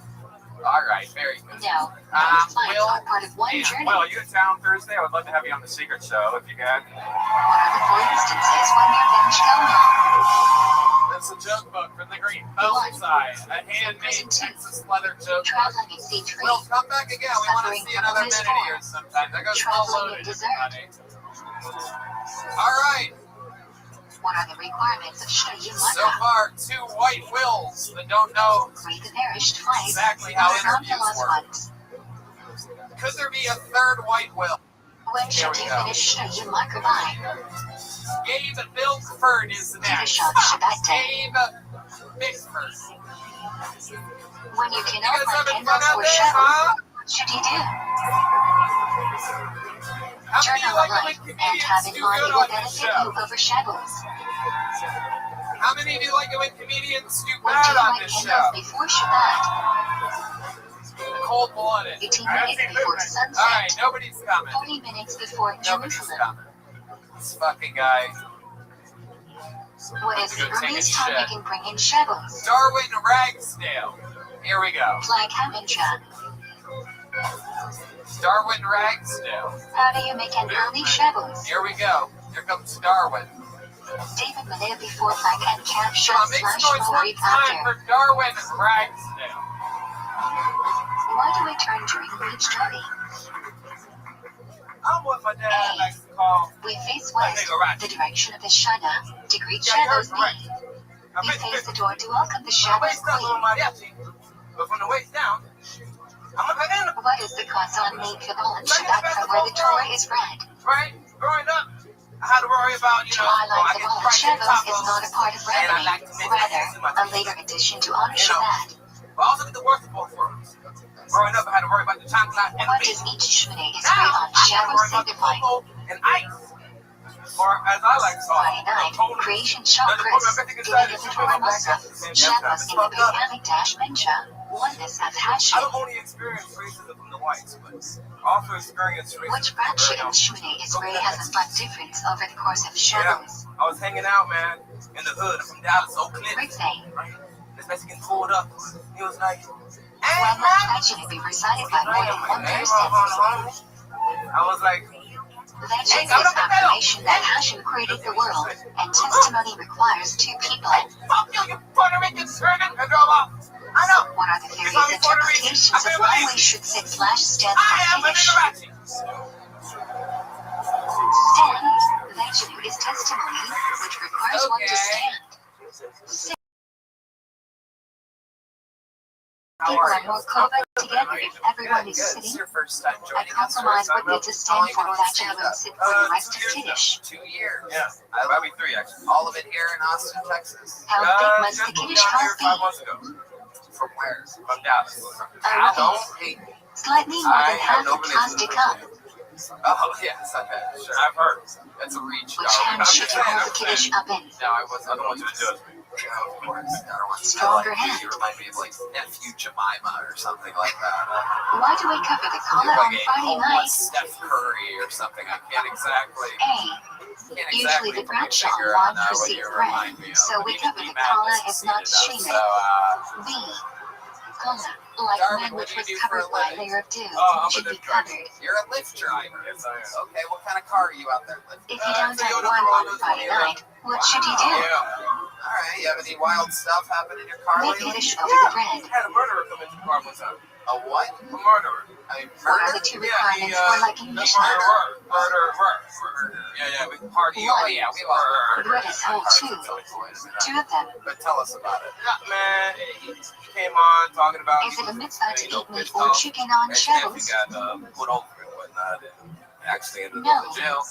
Speaker 3: All right. Very good.
Speaker 2: No. Most flights are part of one
Speaker 10: And,
Speaker 2: journey.
Speaker 10: Will, are you in town Thursday? I would love to have you on the Secret Show if you can.
Speaker 2: What are the 4 instances when your binge go long?
Speaker 3: That's a joke book from the Green Mountain side. A handmade Texas leather joke book.
Speaker 2: Traveling in C3.
Speaker 3: Well, come back again. We want to see another minute here sometime. That goes well loaded, everybody. All right.
Speaker 2: What are the requirements of Shri
Speaker 3: So far, 2 white wills that don't know
Speaker 2: Read the perished flight.
Speaker 3: exactly how
Speaker 2: Those are the
Speaker 3: interviews
Speaker 2: lost
Speaker 3: work.
Speaker 2: ones.
Speaker 3: Could there be a third white will?
Speaker 2: When should you finish Shri Microbiome?
Speaker 3: Gabe Bilkford is next.
Speaker 2: Shot Shabbat day.
Speaker 3: Gabe Bilkford.
Speaker 2: When you
Speaker 3: You
Speaker 2: cannot
Speaker 3: guys
Speaker 2: find
Speaker 3: having fun
Speaker 2: candles
Speaker 3: out
Speaker 2: or
Speaker 3: there,
Speaker 2: shadows,
Speaker 3: huh?
Speaker 2: what should you do?
Speaker 3: How
Speaker 2: Turn
Speaker 3: many of
Speaker 2: on
Speaker 3: you like
Speaker 2: the
Speaker 3: it
Speaker 2: light,
Speaker 3: when
Speaker 2: and
Speaker 3: comedians
Speaker 2: having
Speaker 3: do
Speaker 2: money
Speaker 3: good
Speaker 2: will
Speaker 3: on this
Speaker 2: benefit
Speaker 3: show?
Speaker 2: you over shadows.
Speaker 3: How many of you like it when comedians do
Speaker 2: When do
Speaker 3: bad
Speaker 2: you
Speaker 3: on
Speaker 2: light
Speaker 3: this
Speaker 2: candles
Speaker 3: show?
Speaker 2: before Shabbat?
Speaker 3: Cold-blooded.
Speaker 2: 18 minutes before
Speaker 3: All
Speaker 2: sunset.
Speaker 3: right, nobody's coming.
Speaker 2: 40 minutes before
Speaker 3: Nobody's
Speaker 2: Jerusalem.
Speaker 3: coming. This fucking guy.
Speaker 2: What is
Speaker 3: Go
Speaker 2: the
Speaker 3: take a
Speaker 2: earliest time
Speaker 3: shit.
Speaker 2: you can bring in shadows?
Speaker 3: Darwin Ragsdale. Here we go.
Speaker 2: Flag Hamancha.
Speaker 3: Darwin Ragsdale.
Speaker 2: How do you make an early shadows?
Speaker 3: Here we go. Here comes Darwin.
Speaker 2: David Malay before flag and cap
Speaker 3: So
Speaker 2: shot
Speaker 3: make
Speaker 2: slash
Speaker 3: some noise one
Speaker 2: Maureen
Speaker 3: time
Speaker 2: after.
Speaker 3: for Darwin Ragsdale.
Speaker 2: Why do we turn during beach journey?
Speaker 8: I'm what my dad likes to call.
Speaker 2: We face west, the direction of the Shana, to greet shadows B. We face the door to welcome the
Speaker 8: From the
Speaker 2: shadows
Speaker 8: waist up, little
Speaker 2: queen.
Speaker 8: mariachi. But from the waist down, I'm a banana.
Speaker 2: What is the Kazan made Kabbalah Shabbat from where the Torah is read?
Speaker 8: Right? Growing up, I had to worry about,
Speaker 2: To highlight the Kabbalah shadows is not a part of
Speaker 8: and I like to
Speaker 2: Rabbi,
Speaker 8: make
Speaker 2: rather, a later addition to honor Shabbat.
Speaker 8: But I also get the worst of both worlds. Growing up, I had to worry about the chocolate and
Speaker 2: What
Speaker 8: the
Speaker 2: does
Speaker 8: meat.
Speaker 2: each Shmini Israel
Speaker 8: Now, I
Speaker 2: on
Speaker 8: gotta
Speaker 2: Shabbos
Speaker 8: worry about the
Speaker 2: signify?
Speaker 8: cocoa and ice. Or as I like to call
Speaker 2: Friday
Speaker 8: it,
Speaker 2: night,
Speaker 8: total.
Speaker 2: creation chakras, giving of the Torah Musaf, Shabbos in the Beit Hamikdash Mincha, oneness of
Speaker 8: I
Speaker 2: Hashim.
Speaker 8: don't only experience racism from the whites, but also experience racism
Speaker 2: Which
Speaker 8: from
Speaker 2: Rashi
Speaker 8: the
Speaker 2: and Shmini Israel has a slight difference over the course of Shabbos?
Speaker 8: I was hanging out, man, in the hood. I'm from Dallas, Oak Cliff.
Speaker 2: Ritzay,
Speaker 8: Right? This Mexican pulled up. He was like,
Speaker 2: when the legend be recited by more than one person.
Speaker 8: I was like,
Speaker 2: Legend is affirmation that Hashim created the world, and testimony requires 2 people.
Speaker 8: fuck you, you Puerto Rican servant, and drove off. I know.
Speaker 2: What are the various interpretations of why we should sit slash stand
Speaker 8: I am
Speaker 2: for
Speaker 8: an
Speaker 2: Kiddush?
Speaker 8: Emirati.
Speaker 2: Stand, legend is testimony, which requires one to stand. People are more covered together if everyone is
Speaker 3: It's
Speaker 2: sitting.
Speaker 3: your first time
Speaker 2: A
Speaker 3: joining us.
Speaker 2: compromise would be to stand for legend and sit for the rest of Kiddush.
Speaker 3: 2 years.
Speaker 8: Yeah.
Speaker 3: I love you 3 actually. All of it here in Austin, Texas.
Speaker 2: How big must the Kiddush house be?
Speaker 8: 5 months ago.
Speaker 3: From where?
Speaker 8: From Dallas.
Speaker 2: I
Speaker 3: Don't
Speaker 2: repeat,
Speaker 3: hate me.
Speaker 2: slightly more than half the class to come.
Speaker 3: Oh, yes, okay. Sure.
Speaker 8: I've heard.
Speaker 3: That's a reach.
Speaker 2: Which hand should you hold the Kiddush up in?
Speaker 3: No, I wasn't.
Speaker 8: I don't want you to judge me.
Speaker 3: Yeah, of course. I don't want you to
Speaker 2: Stronger
Speaker 3: like,
Speaker 2: hand.
Speaker 3: you remind me of like nephew Jemima or something like that.
Speaker 2: Why do we cover the
Speaker 3: You're
Speaker 2: collar on
Speaker 3: like a
Speaker 2: Friday
Speaker 3: homeless
Speaker 2: night?
Speaker 3: Steph Curry or something. I can't exactly.
Speaker 2: Usually the
Speaker 3: put my
Speaker 2: bradshaw
Speaker 3: finger
Speaker 2: wine
Speaker 3: on, what
Speaker 2: received
Speaker 3: you
Speaker 2: bread,
Speaker 3: remind me of.
Speaker 2: so we
Speaker 3: Even
Speaker 2: cover
Speaker 3: E.
Speaker 2: the
Speaker 3: Madness
Speaker 2: collar
Speaker 3: has
Speaker 2: is
Speaker 3: seen
Speaker 2: not
Speaker 3: it up.
Speaker 2: streaming.
Speaker 3: So,
Speaker 2: B. Collar, like
Speaker 3: Darwin,
Speaker 2: man
Speaker 3: what
Speaker 2: which
Speaker 3: do you
Speaker 2: was
Speaker 3: do for a
Speaker 2: covered by a
Speaker 3: living?
Speaker 2: layer of dew,
Speaker 8: I'm a
Speaker 2: should be
Speaker 8: lift driver.
Speaker 2: covered.
Speaker 3: you're a Lyft driver.
Speaker 8: Yes, I am.
Speaker 3: Okay, what kind of car are you out there lifting?
Speaker 2: If you don't
Speaker 8: Toyota
Speaker 2: have wine
Speaker 8: Corolla
Speaker 2: on Friday
Speaker 8: 2011.
Speaker 2: night, what should you do?
Speaker 8: Yeah.
Speaker 3: All right, you have any wild stuff happen in your car
Speaker 2: Make
Speaker 3: lately?
Speaker 2: Kiddush over the bread.
Speaker 8: Had a murderer come into the car one time.
Speaker 3: A what?
Speaker 8: A murderer.
Speaker 3: I mean,
Speaker 2: What are
Speaker 3: murder?
Speaker 2: the 2
Speaker 8: Yeah,
Speaker 2: requirements for like English now?
Speaker 8: Murderer. Yeah, we party.
Speaker 3: Oh yeah, we love murder.
Speaker 2: Bread is whole too. 2 of them.
Speaker 3: But tell us about it.
Speaker 8: Yeah, man, he came on talking about.
Speaker 2: Is it a mitzvah to eat meat
Speaker 8: pissed
Speaker 2: or
Speaker 8: off.
Speaker 2: chicken on
Speaker 8: And Steffi
Speaker 2: Shabbos?
Speaker 8: got put over and whatnot, and actually ended
Speaker 2: No.
Speaker 8: up in jail.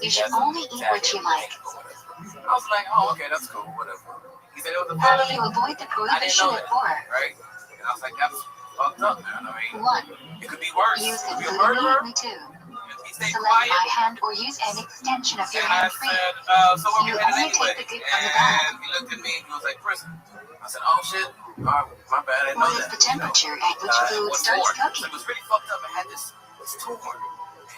Speaker 2: You should only eat what you like.
Speaker 8: I was like, oh, okay, that's cool, whatever. He said it was a
Speaker 2: How do
Speaker 8: felony,
Speaker 2: you avoid the
Speaker 8: I didn't
Speaker 2: prohibition
Speaker 8: know
Speaker 2: of
Speaker 8: that,
Speaker 2: war?
Speaker 8: right? And I was like, that's fucked up, man. I mean,
Speaker 2: 1.
Speaker 8: it could be worse.
Speaker 2: Use
Speaker 8: It
Speaker 2: the
Speaker 8: could be a
Speaker 2: food
Speaker 8: murderer.
Speaker 2: immediately too.
Speaker 8: If he stayed
Speaker 2: Select
Speaker 8: quiet,
Speaker 2: by hand or use an extension of your
Speaker 8: and I
Speaker 2: hand free.
Speaker 8: said, so what we
Speaker 2: You
Speaker 8: headed
Speaker 2: only
Speaker 8: anyway?
Speaker 2: take the good from the bad.
Speaker 8: And he looked at me and he was like, prison. I said, oh shit. My bad, I didn't know
Speaker 2: What is
Speaker 8: that.
Speaker 2: the temperature at which food
Speaker 8: What's
Speaker 2: starts
Speaker 8: torn?
Speaker 2: cooking?
Speaker 8: It was pretty fucked up. I had this torn.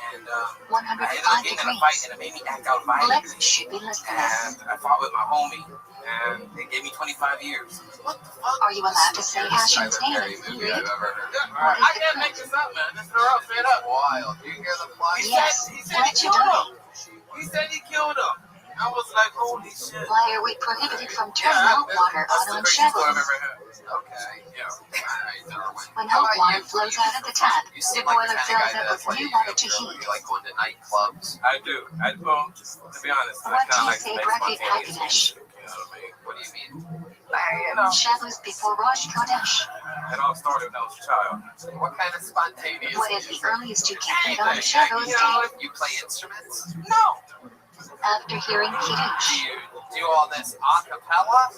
Speaker 8: And I ended
Speaker 2: 105
Speaker 8: up getting in a fight, and it made me act out violently.
Speaker 2: Legs should be less than this.
Speaker 8: And I fought with my homie, and they gave me 25 years. What the fuck?
Speaker 2: Are you allowed to say Hashim's name
Speaker 3: Perry
Speaker 2: in
Speaker 3: movie
Speaker 2: food?
Speaker 3: I've ever heard.
Speaker 2: What is
Speaker 8: I
Speaker 2: the
Speaker 8: can't make
Speaker 2: code?
Speaker 8: this up, man. This is real straight up.
Speaker 3: Wild. Do you hear the fly?
Speaker 2: Yes,
Speaker 8: He said
Speaker 2: let
Speaker 8: he
Speaker 2: you
Speaker 8: killed
Speaker 2: die.
Speaker 8: him. He said he killed him. I was like, holy shit.
Speaker 2: Why are we prohibited from turning hot water
Speaker 8: That's
Speaker 2: on
Speaker 8: the craziest story I've
Speaker 2: shovels?
Speaker 8: ever heard.
Speaker 3: Okay.
Speaker 8: Yeah.
Speaker 3: Alright, Darwin.
Speaker 2: When
Speaker 3: How
Speaker 2: hot
Speaker 3: about
Speaker 2: water
Speaker 3: you?
Speaker 2: flows out of the tap,
Speaker 3: You
Speaker 2: the
Speaker 3: seem like
Speaker 2: boiler
Speaker 3: the kind
Speaker 2: fills
Speaker 3: of guy
Speaker 2: up
Speaker 3: that's
Speaker 2: with
Speaker 3: like,
Speaker 2: new water to
Speaker 3: you
Speaker 2: heat.
Speaker 3: like going to nightclubs.
Speaker 8: I do. Well, to be honest, I
Speaker 2: What do
Speaker 8: kind of
Speaker 2: you
Speaker 8: like to
Speaker 2: say,
Speaker 8: make
Speaker 2: Bracket
Speaker 8: spontaneous
Speaker 2: Hakenesh?
Speaker 8: music. You know what I mean?
Speaker 3: What do you mean?
Speaker 2: Shovels before Rosh Chodesh.
Speaker 8: It all started when I was a child.
Speaker 3: What kind of spontaneous
Speaker 2: What is the
Speaker 3: music?
Speaker 2: earliest you can put on
Speaker 8: Anything.
Speaker 2: shovels,
Speaker 8: You know,
Speaker 2: Dave?
Speaker 3: You play instruments?
Speaker 8: No.
Speaker 2: After hearing
Speaker 3: Do
Speaker 2: Kiddush?
Speaker 3: you do all this a cappella?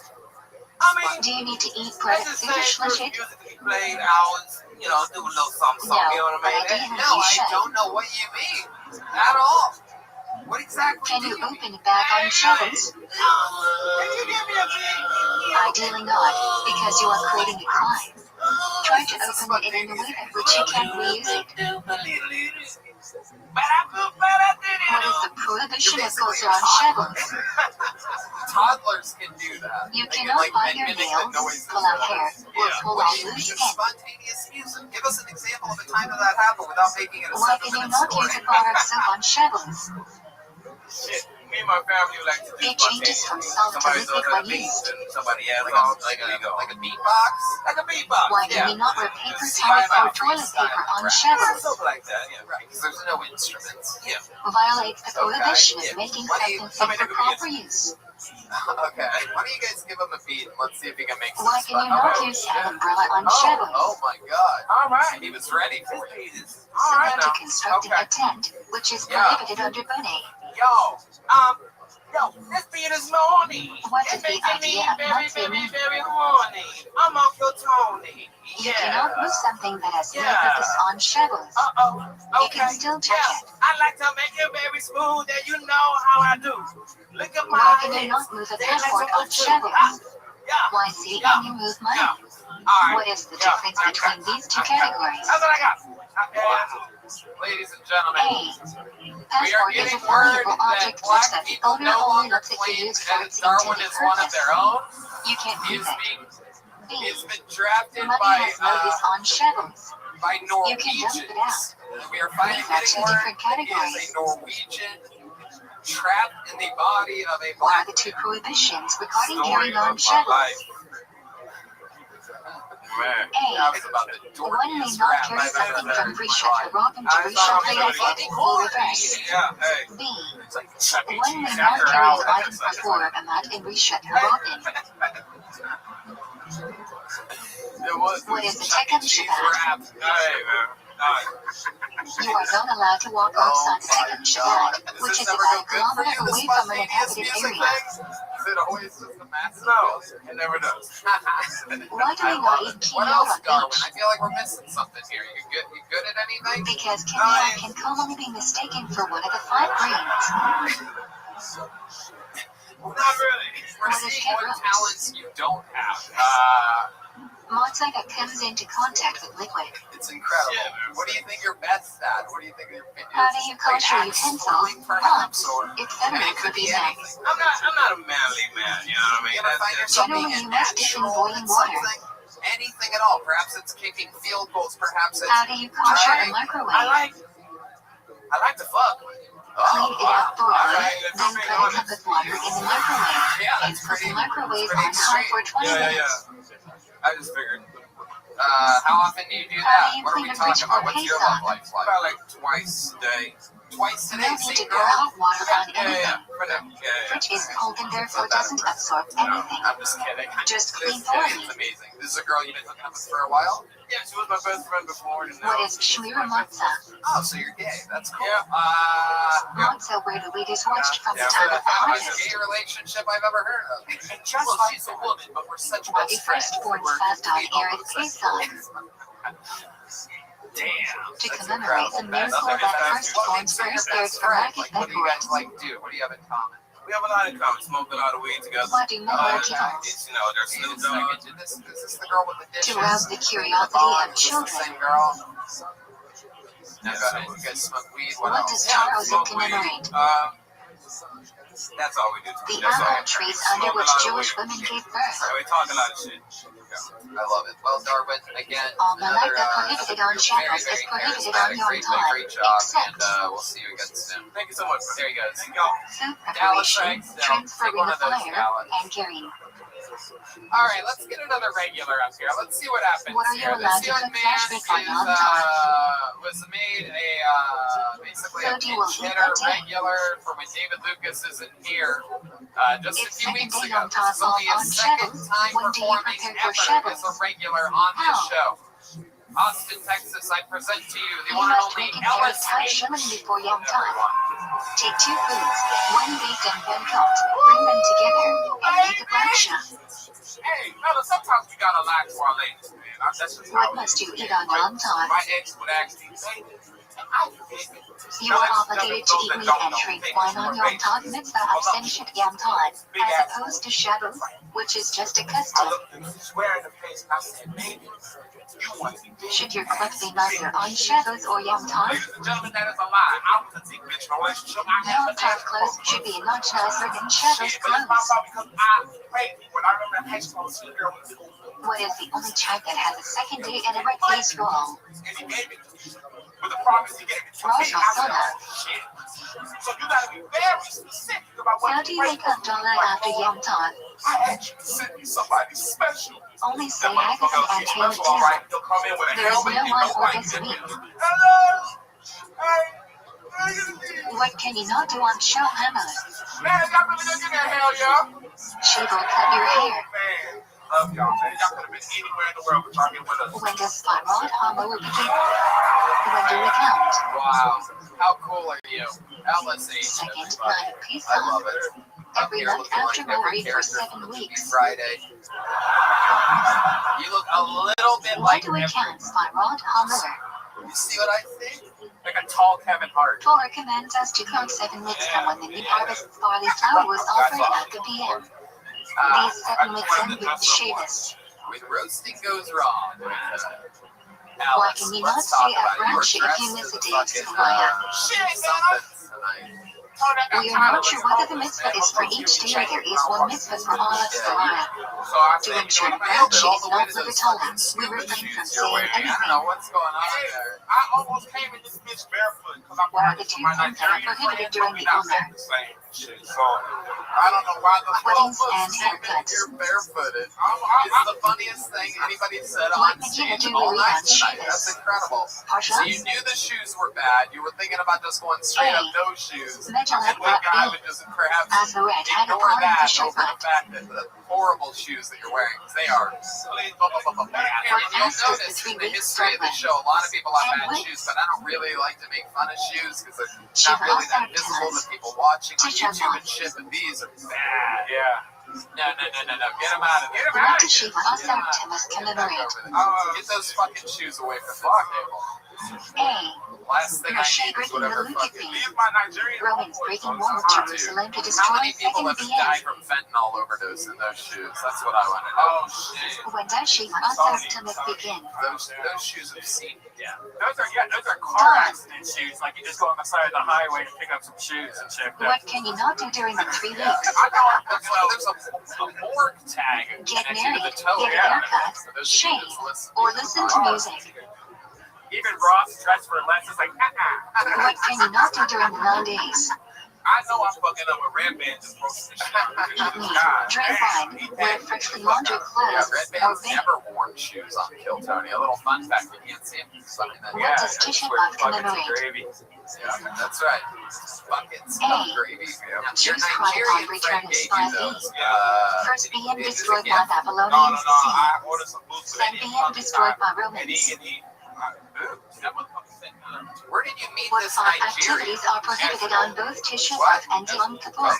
Speaker 8: I mean,
Speaker 2: Do you need to eat
Speaker 8: I
Speaker 2: bread
Speaker 8: just
Speaker 2: Kiddush
Speaker 8: say
Speaker 2: Lashit?
Speaker 8: music to be played. I always, do a little something,
Speaker 2: No,
Speaker 8: you know what
Speaker 2: but
Speaker 8: I mean?
Speaker 2: ideally
Speaker 3: No,
Speaker 2: you
Speaker 3: I
Speaker 2: should.
Speaker 3: don't know what you mean at all. What exactly
Speaker 2: Can
Speaker 3: do
Speaker 2: you
Speaker 3: you mean?
Speaker 2: open it back on shovels?
Speaker 8: Can you give me a beat?
Speaker 2: Ideally not, because you are creating a crime. Try to open it in a way that which you can reuse it. What is the prohibition of kosher on shovels?
Speaker 3: Toddlers can do that.
Speaker 2: You
Speaker 3: They can,
Speaker 2: cannot bite your
Speaker 3: mimic the
Speaker 2: nails,
Speaker 3: noises
Speaker 2: pull out
Speaker 3: of-
Speaker 2: hair, or pull
Speaker 3: What
Speaker 2: out
Speaker 3: do you
Speaker 2: loose
Speaker 3: mean
Speaker 2: skin.
Speaker 3: spontaneous music? Give us an example of a time that happened without making it a
Speaker 2: Why can you
Speaker 3: 7-minute
Speaker 2: not
Speaker 3: story.
Speaker 2: use a bar of soap on shovels?
Speaker 8: Shit, me and my family would like to do
Speaker 2: It changes from soft to
Speaker 8: Somebody
Speaker 2: liquid
Speaker 8: throws out
Speaker 2: when
Speaker 8: a beat,
Speaker 2: used.
Speaker 8: and somebody adds
Speaker 3: Like
Speaker 8: on.
Speaker 3: a beatbox?
Speaker 8: Like a beatbox.
Speaker 2: Why can we not wear paper towels or toilet paper on shovels?
Speaker 8: Something like that, yeah.
Speaker 3: Right, because there's no instruments.
Speaker 8: Yeah.
Speaker 2: Violates the prohibition of making
Speaker 3: Why do you-
Speaker 2: something fit for proper use.
Speaker 3: Okay. Why don't you guys give him a beat and let's see if he can make some
Speaker 2: Why can you not use an umbrella on
Speaker 3: Oh
Speaker 2: shovels?
Speaker 3: my god.
Speaker 8: All right.
Speaker 3: He was ready for it.
Speaker 8: All right
Speaker 2: Similar to
Speaker 8: now.
Speaker 2: constructing a tent, which is prohibited under Bune.
Speaker 8: Yo, this beat is horny.
Speaker 2: What is
Speaker 8: It's
Speaker 2: the
Speaker 8: making me
Speaker 2: idea of
Speaker 8: very,
Speaker 2: not being?
Speaker 8: very horny. I'm Uncle Tony.
Speaker 2: You cannot move something that has no purpose on shovels.
Speaker 8: Uh-oh.
Speaker 2: You can still touch it.
Speaker 8: I like to make it very smooth, and you know how I do. Look at my
Speaker 2: Why can you
Speaker 8: hips.
Speaker 2: not move a
Speaker 8: They like
Speaker 2: passport
Speaker 8: some
Speaker 2: on
Speaker 8: too.
Speaker 2: shovels?
Speaker 8: Yeah.
Speaker 2: Why see and you move money?
Speaker 8: All right.
Speaker 2: What is the difference between these two categories?
Speaker 8: That's what I got.
Speaker 3: Ladies and gentlemen,
Speaker 2: A.
Speaker 3: we are
Speaker 2: Passport is a
Speaker 3: getting word
Speaker 2: valuable
Speaker 3: that
Speaker 2: object such
Speaker 3: black
Speaker 2: that the
Speaker 3: people
Speaker 2: owner
Speaker 3: no
Speaker 2: only
Speaker 3: longer
Speaker 2: lets it be
Speaker 3: claim
Speaker 2: used for
Speaker 3: that
Speaker 2: its
Speaker 3: Darwin
Speaker 2: intended
Speaker 3: is one of
Speaker 2: purpose.
Speaker 3: their own.
Speaker 2: You can't
Speaker 3: He
Speaker 2: move
Speaker 3: is
Speaker 2: it.
Speaker 3: being,
Speaker 2: B.
Speaker 3: he's been drafted
Speaker 2: Money
Speaker 3: by
Speaker 2: has no use on shovels.
Speaker 3: by
Speaker 2: You can dump it
Speaker 3: Norwegians.
Speaker 2: out.
Speaker 3: We are finally
Speaker 2: These are
Speaker 3: getting
Speaker 2: two
Speaker 3: word
Speaker 2: different
Speaker 3: that he is
Speaker 2: categories.
Speaker 3: a Norwegian trapped in the body of a
Speaker 2: What are
Speaker 3: black
Speaker 2: the two prohibitions regarding
Speaker 8: Story
Speaker 2: carrying on
Speaker 8: of my
Speaker 2: shovels?
Speaker 8: life. Man.
Speaker 3: That
Speaker 2: A.
Speaker 3: was about the
Speaker 2: One may
Speaker 3: dorkiest
Speaker 2: not
Speaker 3: rap
Speaker 2: carry
Speaker 3: I've ever
Speaker 2: something
Speaker 3: heard
Speaker 2: from
Speaker 3: in my
Speaker 2: Risha
Speaker 3: life.
Speaker 2: to Robin to
Speaker 8: I
Speaker 2: Risha
Speaker 8: thought
Speaker 2: to
Speaker 8: it was
Speaker 2: Yafet or reverse.
Speaker 8: Yeah, hey.
Speaker 2: B.
Speaker 8: It's like Chuck E.
Speaker 2: One may
Speaker 8: Cheese
Speaker 2: not
Speaker 8: after
Speaker 2: carry
Speaker 8: hours.
Speaker 2: an item before a mat in Risha to Robin.
Speaker 3: It was
Speaker 2: What is the
Speaker 3: Chuck E.
Speaker 2: Tekam
Speaker 3: Cheese
Speaker 2: Shabbat?
Speaker 3: rap.
Speaker 8: Hey, man.
Speaker 2: You are not allowed to walk outside Tekam Shabbat, which is about a kilometer away from an inhabited area.
Speaker 3: Is it always just the massive?
Speaker 8: No, it never does.
Speaker 2: Why do we not eat
Speaker 3: What
Speaker 2: quinoa
Speaker 3: else,
Speaker 2: on
Speaker 3: Darwin?
Speaker 2: beach?
Speaker 3: I feel like we're missing something here. You good at anything?
Speaker 2: Because quinoa can commonly be mistaken for one of the 5 grains.
Speaker 3: Not really. We're
Speaker 2: What is
Speaker 3: seeing what
Speaker 2: heteros?
Speaker 3: talents you don't have.
Speaker 2: Matzah that comes into contact with liquid.
Speaker 3: It's incredible. What do you think you're best at? What do you think you're
Speaker 2: How do you kosher utensils?
Speaker 3: Perhaps, or
Speaker 2: It's
Speaker 3: I
Speaker 2: better
Speaker 3: mean, it
Speaker 2: if
Speaker 3: could
Speaker 2: it
Speaker 3: be
Speaker 2: be men.
Speaker 3: anything.
Speaker 8: I'm not a manly man, you know what I mean?
Speaker 3: You ever find yourself
Speaker 2: Generally,
Speaker 3: being
Speaker 2: you must dip in
Speaker 3: natural
Speaker 2: boiling
Speaker 3: at
Speaker 2: water.
Speaker 3: something? Anything at all. Perhaps it's kicking field goals. Perhaps it's
Speaker 2: How do you kosher a
Speaker 3: Right.
Speaker 2: microwave?
Speaker 8: I like to fuck.
Speaker 2: Clean it out thoroughly,
Speaker 8: Alright,
Speaker 2: then
Speaker 8: let's
Speaker 2: put
Speaker 8: be
Speaker 2: a cup
Speaker 8: honest.
Speaker 2: of water in the microwave.
Speaker 3: Yeah,
Speaker 2: And
Speaker 3: that's
Speaker 2: put the
Speaker 3: pretty.
Speaker 2: microwave
Speaker 3: pretty
Speaker 2: on high for 20
Speaker 8: Yeah.
Speaker 2: minutes.
Speaker 8: I just figured.
Speaker 3: How often do you do
Speaker 2: How
Speaker 3: that?
Speaker 2: do you
Speaker 3: What are
Speaker 2: clean
Speaker 3: we
Speaker 2: a
Speaker 3: talking
Speaker 2: fridge
Speaker 3: about?
Speaker 2: for
Speaker 3: What's your
Speaker 2: Pesach?
Speaker 3: love life like?
Speaker 8: About like twice a day.
Speaker 3: Twice a
Speaker 2: No
Speaker 3: day.
Speaker 2: need
Speaker 3: See,
Speaker 2: to pour hot water on
Speaker 8: Yeah.
Speaker 2: anything.
Speaker 8: For them. Yeah.
Speaker 2: Fridge is cold and therefore doesn't absorb anything.
Speaker 3: I'm just kidding.
Speaker 2: Just clean
Speaker 3: This
Speaker 2: thoroughly.
Speaker 3: is amazing. This is a girl you've been hooking up with for a while?
Speaker 8: Yeah, she was my best friend before. And now
Speaker 2: What is shmira matzah?
Speaker 3: Oh, so you're gay. That's cool.
Speaker 8: Yeah.
Speaker 2: Matzah where the wheat is washed from the
Speaker 8: Yeah,
Speaker 2: time
Speaker 8: for
Speaker 2: of the
Speaker 8: the
Speaker 2: harvest.
Speaker 3: Gay relationship I've ever heard of.
Speaker 8: just
Speaker 3: Well,
Speaker 8: like
Speaker 3: she's a woman, but we're such
Speaker 2: When the
Speaker 3: best friends.
Speaker 2: firstborn's
Speaker 3: We're
Speaker 2: fast on
Speaker 3: complete
Speaker 2: Erev
Speaker 3: opposites.
Speaker 2: Pesach.
Speaker 3: Damn.
Speaker 2: To
Speaker 3: that's
Speaker 2: commemorate the
Speaker 3: incredible.
Speaker 2: miracle
Speaker 3: That's
Speaker 2: that
Speaker 3: amazing.
Speaker 2: firstborn's
Speaker 3: What makes you your
Speaker 2: first aired
Speaker 3: best
Speaker 2: for
Speaker 3: friend?
Speaker 2: Ragged
Speaker 3: Like, what do you guys
Speaker 2: Bedouin.
Speaker 3: like do? What do you have in common?
Speaker 8: We have a lot in common. Smoked a lot of weed together.
Speaker 2: Why do you make
Speaker 8: It's, there's Snoop Dogg.
Speaker 3: Is this the girl with the dishes?
Speaker 2: To rouse the curiosity of
Speaker 3: Is this the
Speaker 2: children?
Speaker 3: same girl? Now, go ahead. You guys smoke weed. What
Speaker 2: What
Speaker 3: else?
Speaker 2: does Taurus commemorate?
Speaker 8: That's all we do.
Speaker 2: The
Speaker 8: That's all.
Speaker 2: apple trees under
Speaker 8: Smoke a
Speaker 2: which
Speaker 8: lot of
Speaker 2: Jewish
Speaker 8: weed.
Speaker 2: women gave birth.
Speaker 8: So we talk a lot of shit.
Speaker 3: I love it. Well, Darwin, again,
Speaker 2: All
Speaker 3: another
Speaker 2: malaika prohibited on
Speaker 3: very,
Speaker 2: Shabbos
Speaker 3: very
Speaker 2: is prohibited on
Speaker 3: charismatic,
Speaker 2: Yom
Speaker 3: great
Speaker 2: Tov,
Speaker 3: job,
Speaker 2: except
Speaker 3: and we'll see you again soon.
Speaker 8: Thank you so much.
Speaker 3: There he goes.
Speaker 8: Thank y'all.
Speaker 2: food
Speaker 3: Dallas,
Speaker 2: preparation,
Speaker 3: right?
Speaker 2: transferring
Speaker 3: Take one
Speaker 2: the
Speaker 3: of those
Speaker 2: fire,
Speaker 3: Dallas.
Speaker 2: and carrying.
Speaker 3: All right, let's get another regular up here. Let's see what happens
Speaker 2: What are you
Speaker 3: here.
Speaker 2: allowed
Speaker 3: This
Speaker 2: to
Speaker 3: young
Speaker 2: cook
Speaker 3: man
Speaker 2: fresh bacon on
Speaker 3: was made basically
Speaker 2: So
Speaker 3: a
Speaker 2: do you will
Speaker 3: pinch
Speaker 2: eat
Speaker 3: hitter
Speaker 2: that day?
Speaker 3: regular for when David Lucas isn't here just a
Speaker 2: It's
Speaker 3: few
Speaker 2: second
Speaker 3: weeks
Speaker 2: day
Speaker 3: ago.
Speaker 2: on
Speaker 3: This is
Speaker 2: top
Speaker 3: only
Speaker 2: on
Speaker 3: his second
Speaker 2: Shabbos.
Speaker 3: time
Speaker 2: When do you
Speaker 3: performing
Speaker 2: prepare for
Speaker 3: ever as a
Speaker 2: Shabbos?
Speaker 3: regular on this
Speaker 2: How?
Speaker 3: show. Austin, Texas, I present to you the
Speaker 2: You
Speaker 3: one and
Speaker 2: must
Speaker 3: only
Speaker 2: make an air tight
Speaker 3: LS8.
Speaker 2: shilling before Yom Tov.
Speaker 3: Everyone.
Speaker 2: Take two foods, one baked and one cooked. Bring them together and make a braksha.
Speaker 8: Hey, fellas, sometimes we gotta lie to our ladies, man. That's just
Speaker 2: What
Speaker 8: how it
Speaker 2: must
Speaker 8: is.
Speaker 2: you eat on Yom Tov?
Speaker 8: My ex would ask me, hey, I forget.
Speaker 2: You are obligated to eat meat and drink wine on Yom Tov mitzvah of Semshit Yom Tov, as opposed to Shabbos, which is just a
Speaker 8: I
Speaker 2: custom.
Speaker 8: looked him square in the face and I said, baby, you want to be big.
Speaker 2: Should your clothes be neither on Shabbos or Yom Tov?
Speaker 8: Ladies and gentlemen, that is a lie. I was a big bitch in a relationship. I had
Speaker 2: Yom Tov clothes should be much nicer than Shabbos
Speaker 8: shit, but it's my
Speaker 2: clothes.
Speaker 8: fault because I prayed. When I remember in high school, I was a girl with school.
Speaker 2: What is the only tribe that has a second day and a birthday wrong?
Speaker 8: And he gave it to me. With the promise he gave it to me. I
Speaker 2: Rosh
Speaker 8: said,
Speaker 2: Hashanah.
Speaker 8: oh, shit. So you gotta be very specific about what
Speaker 2: How do you make up dollar after Yom Tov?
Speaker 8: I asked you to send me somebody special.
Speaker 2: Only say
Speaker 8: That motherfucker
Speaker 2: Haggadah
Speaker 8: else
Speaker 2: and
Speaker 8: is
Speaker 2: hand it
Speaker 8: special, all
Speaker 2: down.
Speaker 8: right? He'll come in with a
Speaker 2: There is
Speaker 8: helmet
Speaker 2: no
Speaker 8: and
Speaker 2: one
Speaker 8: no
Speaker 2: or
Speaker 8: light.
Speaker 2: this week.
Speaker 8: Hello! Hey!
Speaker 2: What can you not do on Shabbos?
Speaker 8: Man, y'all really gonna get that hell, y'all?
Speaker 2: She will cut your hair.
Speaker 8: Man, love y'all, man. Y'all could have been anywhere in the world, but y'all here with us.
Speaker 2: When does Spiraled Homo begin? When do we count?
Speaker 3: Wow, how cool are you? LS8,
Speaker 2: Second
Speaker 3: everybody.
Speaker 2: night peace
Speaker 3: I
Speaker 2: off.
Speaker 3: love it.
Speaker 2: Every month after Mowry for 7 weeks.
Speaker 3: Friday. You look a little bit
Speaker 2: Why
Speaker 3: like
Speaker 2: do we
Speaker 3: every-
Speaker 2: count Spiraled Homo?
Speaker 3: You see what I think?
Speaker 5: Like a tall Kevin Hart.
Speaker 2: Torah commands us to count 7 weeks from when the new harvest barley flour was offered at the PM. These 7 weeks end with Shabbos.
Speaker 3: When roasting goes wrong.
Speaker 2: Why can you not say a branch if you miss a day of Sumaya? We are not sure whether the mitzvah is for each day or there is one mitzvah for all of Sumaya.
Speaker 8: So I
Speaker 2: To
Speaker 8: said,
Speaker 2: ensure
Speaker 8: you know,
Speaker 2: branch is
Speaker 3: all the way
Speaker 2: not
Speaker 3: to
Speaker 2: for the
Speaker 3: those
Speaker 2: Torah,
Speaker 3: fucking
Speaker 2: we
Speaker 3: stupid
Speaker 2: refrain from
Speaker 3: shoes you're
Speaker 2: saying
Speaker 3: wearing. I don't
Speaker 2: anything.
Speaker 3: know what's going on
Speaker 8: hey,
Speaker 3: there.
Speaker 8: I almost came in this bitch barefoot because I'm
Speaker 2: What are
Speaker 8: wearing
Speaker 2: the two
Speaker 8: my
Speaker 2: things that are
Speaker 8: Nigerian
Speaker 2: prohibited
Speaker 8: friends,
Speaker 2: during
Speaker 8: but we
Speaker 2: the
Speaker 8: not
Speaker 2: Omer?
Speaker 8: the same shit. So I don't know why the
Speaker 2: Weddings
Speaker 8: fuck
Speaker 2: and haircuts.
Speaker 3: You're barefooted. It's the funniest thing anybody said
Speaker 2: What
Speaker 3: on
Speaker 2: Medina
Speaker 3: stage
Speaker 2: do we
Speaker 3: all
Speaker 2: read
Speaker 3: night
Speaker 2: on
Speaker 3: tonight.
Speaker 2: Shabbos?
Speaker 3: That's incredible. So
Speaker 2: Parshas?
Speaker 3: you knew the shoes were bad. You were thinking about just going straight up
Speaker 2: Hey,
Speaker 3: no shoes.
Speaker 2: Mejalek
Speaker 3: And one guy
Speaker 2: Rabbi
Speaker 3: would just perhaps
Speaker 2: Azaret had a
Speaker 3: ignore
Speaker 2: problem
Speaker 3: that
Speaker 2: to
Speaker 3: over the
Speaker 2: Shabbat.
Speaker 3: fact that the horrible shoes that you're wearing, 'cause they are bad. And you'll
Speaker 2: fast does the
Speaker 3: notice
Speaker 2: 3
Speaker 3: in the
Speaker 2: weeks
Speaker 3: history of the
Speaker 2: start
Speaker 3: show, a lot of people have
Speaker 2: And
Speaker 3: bad
Speaker 2: when?
Speaker 3: shoes, but I don't really like to make fun of shoes because they're not
Speaker 2: Shiva
Speaker 3: really that
Speaker 2: also
Speaker 3: visible
Speaker 2: does.
Speaker 3: to people watching on
Speaker 2: Teach us
Speaker 3: YouTube
Speaker 2: all.
Speaker 3: and shit, but these are bad.
Speaker 5: Yeah.
Speaker 3: No. Get them out of there.
Speaker 2: What does Shiva also must commemorate?
Speaker 3: Get those fucking shoes away from the table.
Speaker 2: A.
Speaker 3: Last thing I
Speaker 2: Moshe
Speaker 3: need is
Speaker 2: breaking the
Speaker 3: whatever
Speaker 2: Luke
Speaker 3: fucking.
Speaker 2: thing.
Speaker 8: leave my Nigerian
Speaker 2: Romans breaking wall of
Speaker 3: Dude,
Speaker 2: Jerusalem to
Speaker 3: how
Speaker 2: destroy
Speaker 3: many people
Speaker 2: second
Speaker 3: have
Speaker 2: BN.
Speaker 3: died from fentanyl overdose in those shoes? That's what I want to know.
Speaker 8: Oh shit.
Speaker 2: When does Shiva also must begin?
Speaker 3: Those shoes have seen death.
Speaker 5: Those are car accident shoes. Like you just go on the side of the highway to pick up some shoes and shit.
Speaker 2: What can you not do during the 3 weeks?
Speaker 3: I know. That's why there's a morgue tag
Speaker 2: Get
Speaker 3: connected
Speaker 2: married,
Speaker 3: to the toe.
Speaker 2: get a haircut,
Speaker 3: For those of you
Speaker 2: shave,
Speaker 3: that's listening.
Speaker 2: or listen to music.
Speaker 5: Even Ross dressed for less is like,
Speaker 2: What can you not do during the 9 days?
Speaker 8: I know I'm fucking up with Red Band just posted this shit.
Speaker 2: Eat meat, drink wine, wear freshly laundered
Speaker 3: Yeah,
Speaker 2: clothes,
Speaker 3: Red
Speaker 2: or
Speaker 3: Band's
Speaker 2: vape.
Speaker 3: never worn shoes on Kill Tony. A little fun fact, you can't see him something that.
Speaker 2: What does Tisha B'Av commemorate?
Speaker 5: gravy.
Speaker 3: Yeah, that's right. Buckets of
Speaker 2: Hey,
Speaker 3: gravy. Your
Speaker 2: Jews cried
Speaker 3: Nigerian
Speaker 2: on return
Speaker 3: friend
Speaker 2: of
Speaker 3: gave
Speaker 2: Spy
Speaker 3: you those.
Speaker 2: First BN
Speaker 3: Is it
Speaker 2: destroyed
Speaker 3: again?
Speaker 2: by
Speaker 8: No,
Speaker 2: Babylonians.
Speaker 8: I ordered some boots.
Speaker 2: Then BN destroyed by
Speaker 8: And
Speaker 2: Romans.
Speaker 8: that motherfucker said,
Speaker 3: Where did you meet
Speaker 2: What
Speaker 3: this
Speaker 2: 5
Speaker 3: Nigerian?
Speaker 2: activities are prohibited on both Tisha
Speaker 3: What?
Speaker 2: B'Av and Yom Kippur?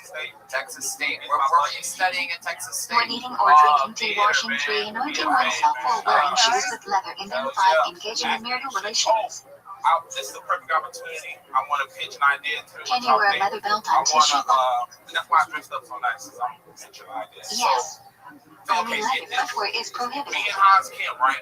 Speaker 3: Texas State. Where were you studying at Texas State?
Speaker 2: When eating or drinking tea, washing tree, anointing oneself, or wearing shoes with leather, and then 5 engaging in marital relations.
Speaker 8: this is the perfect opportunity. I want to pitch an idea to
Speaker 2: Can you wear a leather belt on tissue?
Speaker 8: That's why I dressed up so nice. So I'm pitching an idea.
Speaker 2: Yes.
Speaker 8: So,
Speaker 2: Only
Speaker 8: okay,
Speaker 2: leather
Speaker 8: get this.
Speaker 2: footwear is
Speaker 8: Me
Speaker 2: prohibited.
Speaker 8: and Hans Kim, right?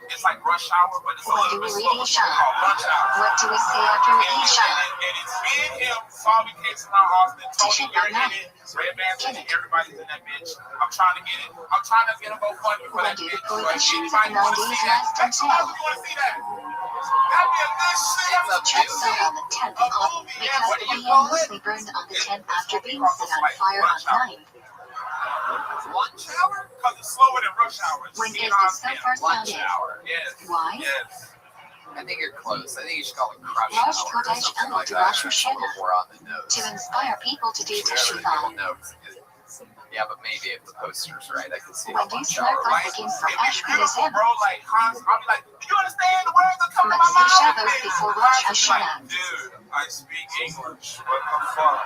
Speaker 8: It's like rush hour, but it's a
Speaker 2: When
Speaker 8: little
Speaker 2: do
Speaker 8: bit
Speaker 2: we
Speaker 8: slower.
Speaker 2: read
Speaker 8: It's
Speaker 2: Isha?
Speaker 8: called rush hour.
Speaker 2: What do we say after Isha?
Speaker 8: And it's me and him solving cases around Austin. Tony, you're in it. Red Man's in it. Everybody's in that bitch. I'm trying to get it. I'm trying to get a GoFundMe for
Speaker 2: When
Speaker 8: that
Speaker 2: do
Speaker 8: bitch.
Speaker 2: the prohibitions of
Speaker 8: Anybody
Speaker 2: the
Speaker 8: want to
Speaker 2: 90s
Speaker 8: see that?
Speaker 2: last
Speaker 8: Hey,
Speaker 2: until?
Speaker 8: somebody want to see that? That'd be a good shit.
Speaker 2: Check out on the 10th of August because the VM mostly burned on the 10th after being set on fire on the 9th.
Speaker 8: Lunch hour? Because it's slower than rush hour.
Speaker 2: When is the so first
Speaker 3: Lunch
Speaker 2: founded?
Speaker 3: hour.
Speaker 8: Yes.
Speaker 2: Why?
Speaker 8: Yes.
Speaker 3: I think you're close. I think you should call it crush
Speaker 2: Rosh
Speaker 3: hour or
Speaker 2: Kodesh
Speaker 3: something like
Speaker 2: to
Speaker 3: that.
Speaker 2: Rosh
Speaker 3: It's a little
Speaker 2: Hashanah
Speaker 3: more on the nose.
Speaker 2: to inspire people to do teshuvah.
Speaker 3: Yeah, but maybe if the poster's right, I can see
Speaker 2: When
Speaker 3: how
Speaker 2: do
Speaker 3: lunch
Speaker 2: smart
Speaker 3: hour.
Speaker 2: life begins for
Speaker 8: It'd be beautiful,
Speaker 2: Ashkenazim?
Speaker 8: bro. Like, Hans, I'll be like, do you understand the words that come to my
Speaker 2: Let's say
Speaker 8: mouth?
Speaker 2: Shabbos before Rosh Hashanah.
Speaker 8: Dude, I speak English. What the fuck?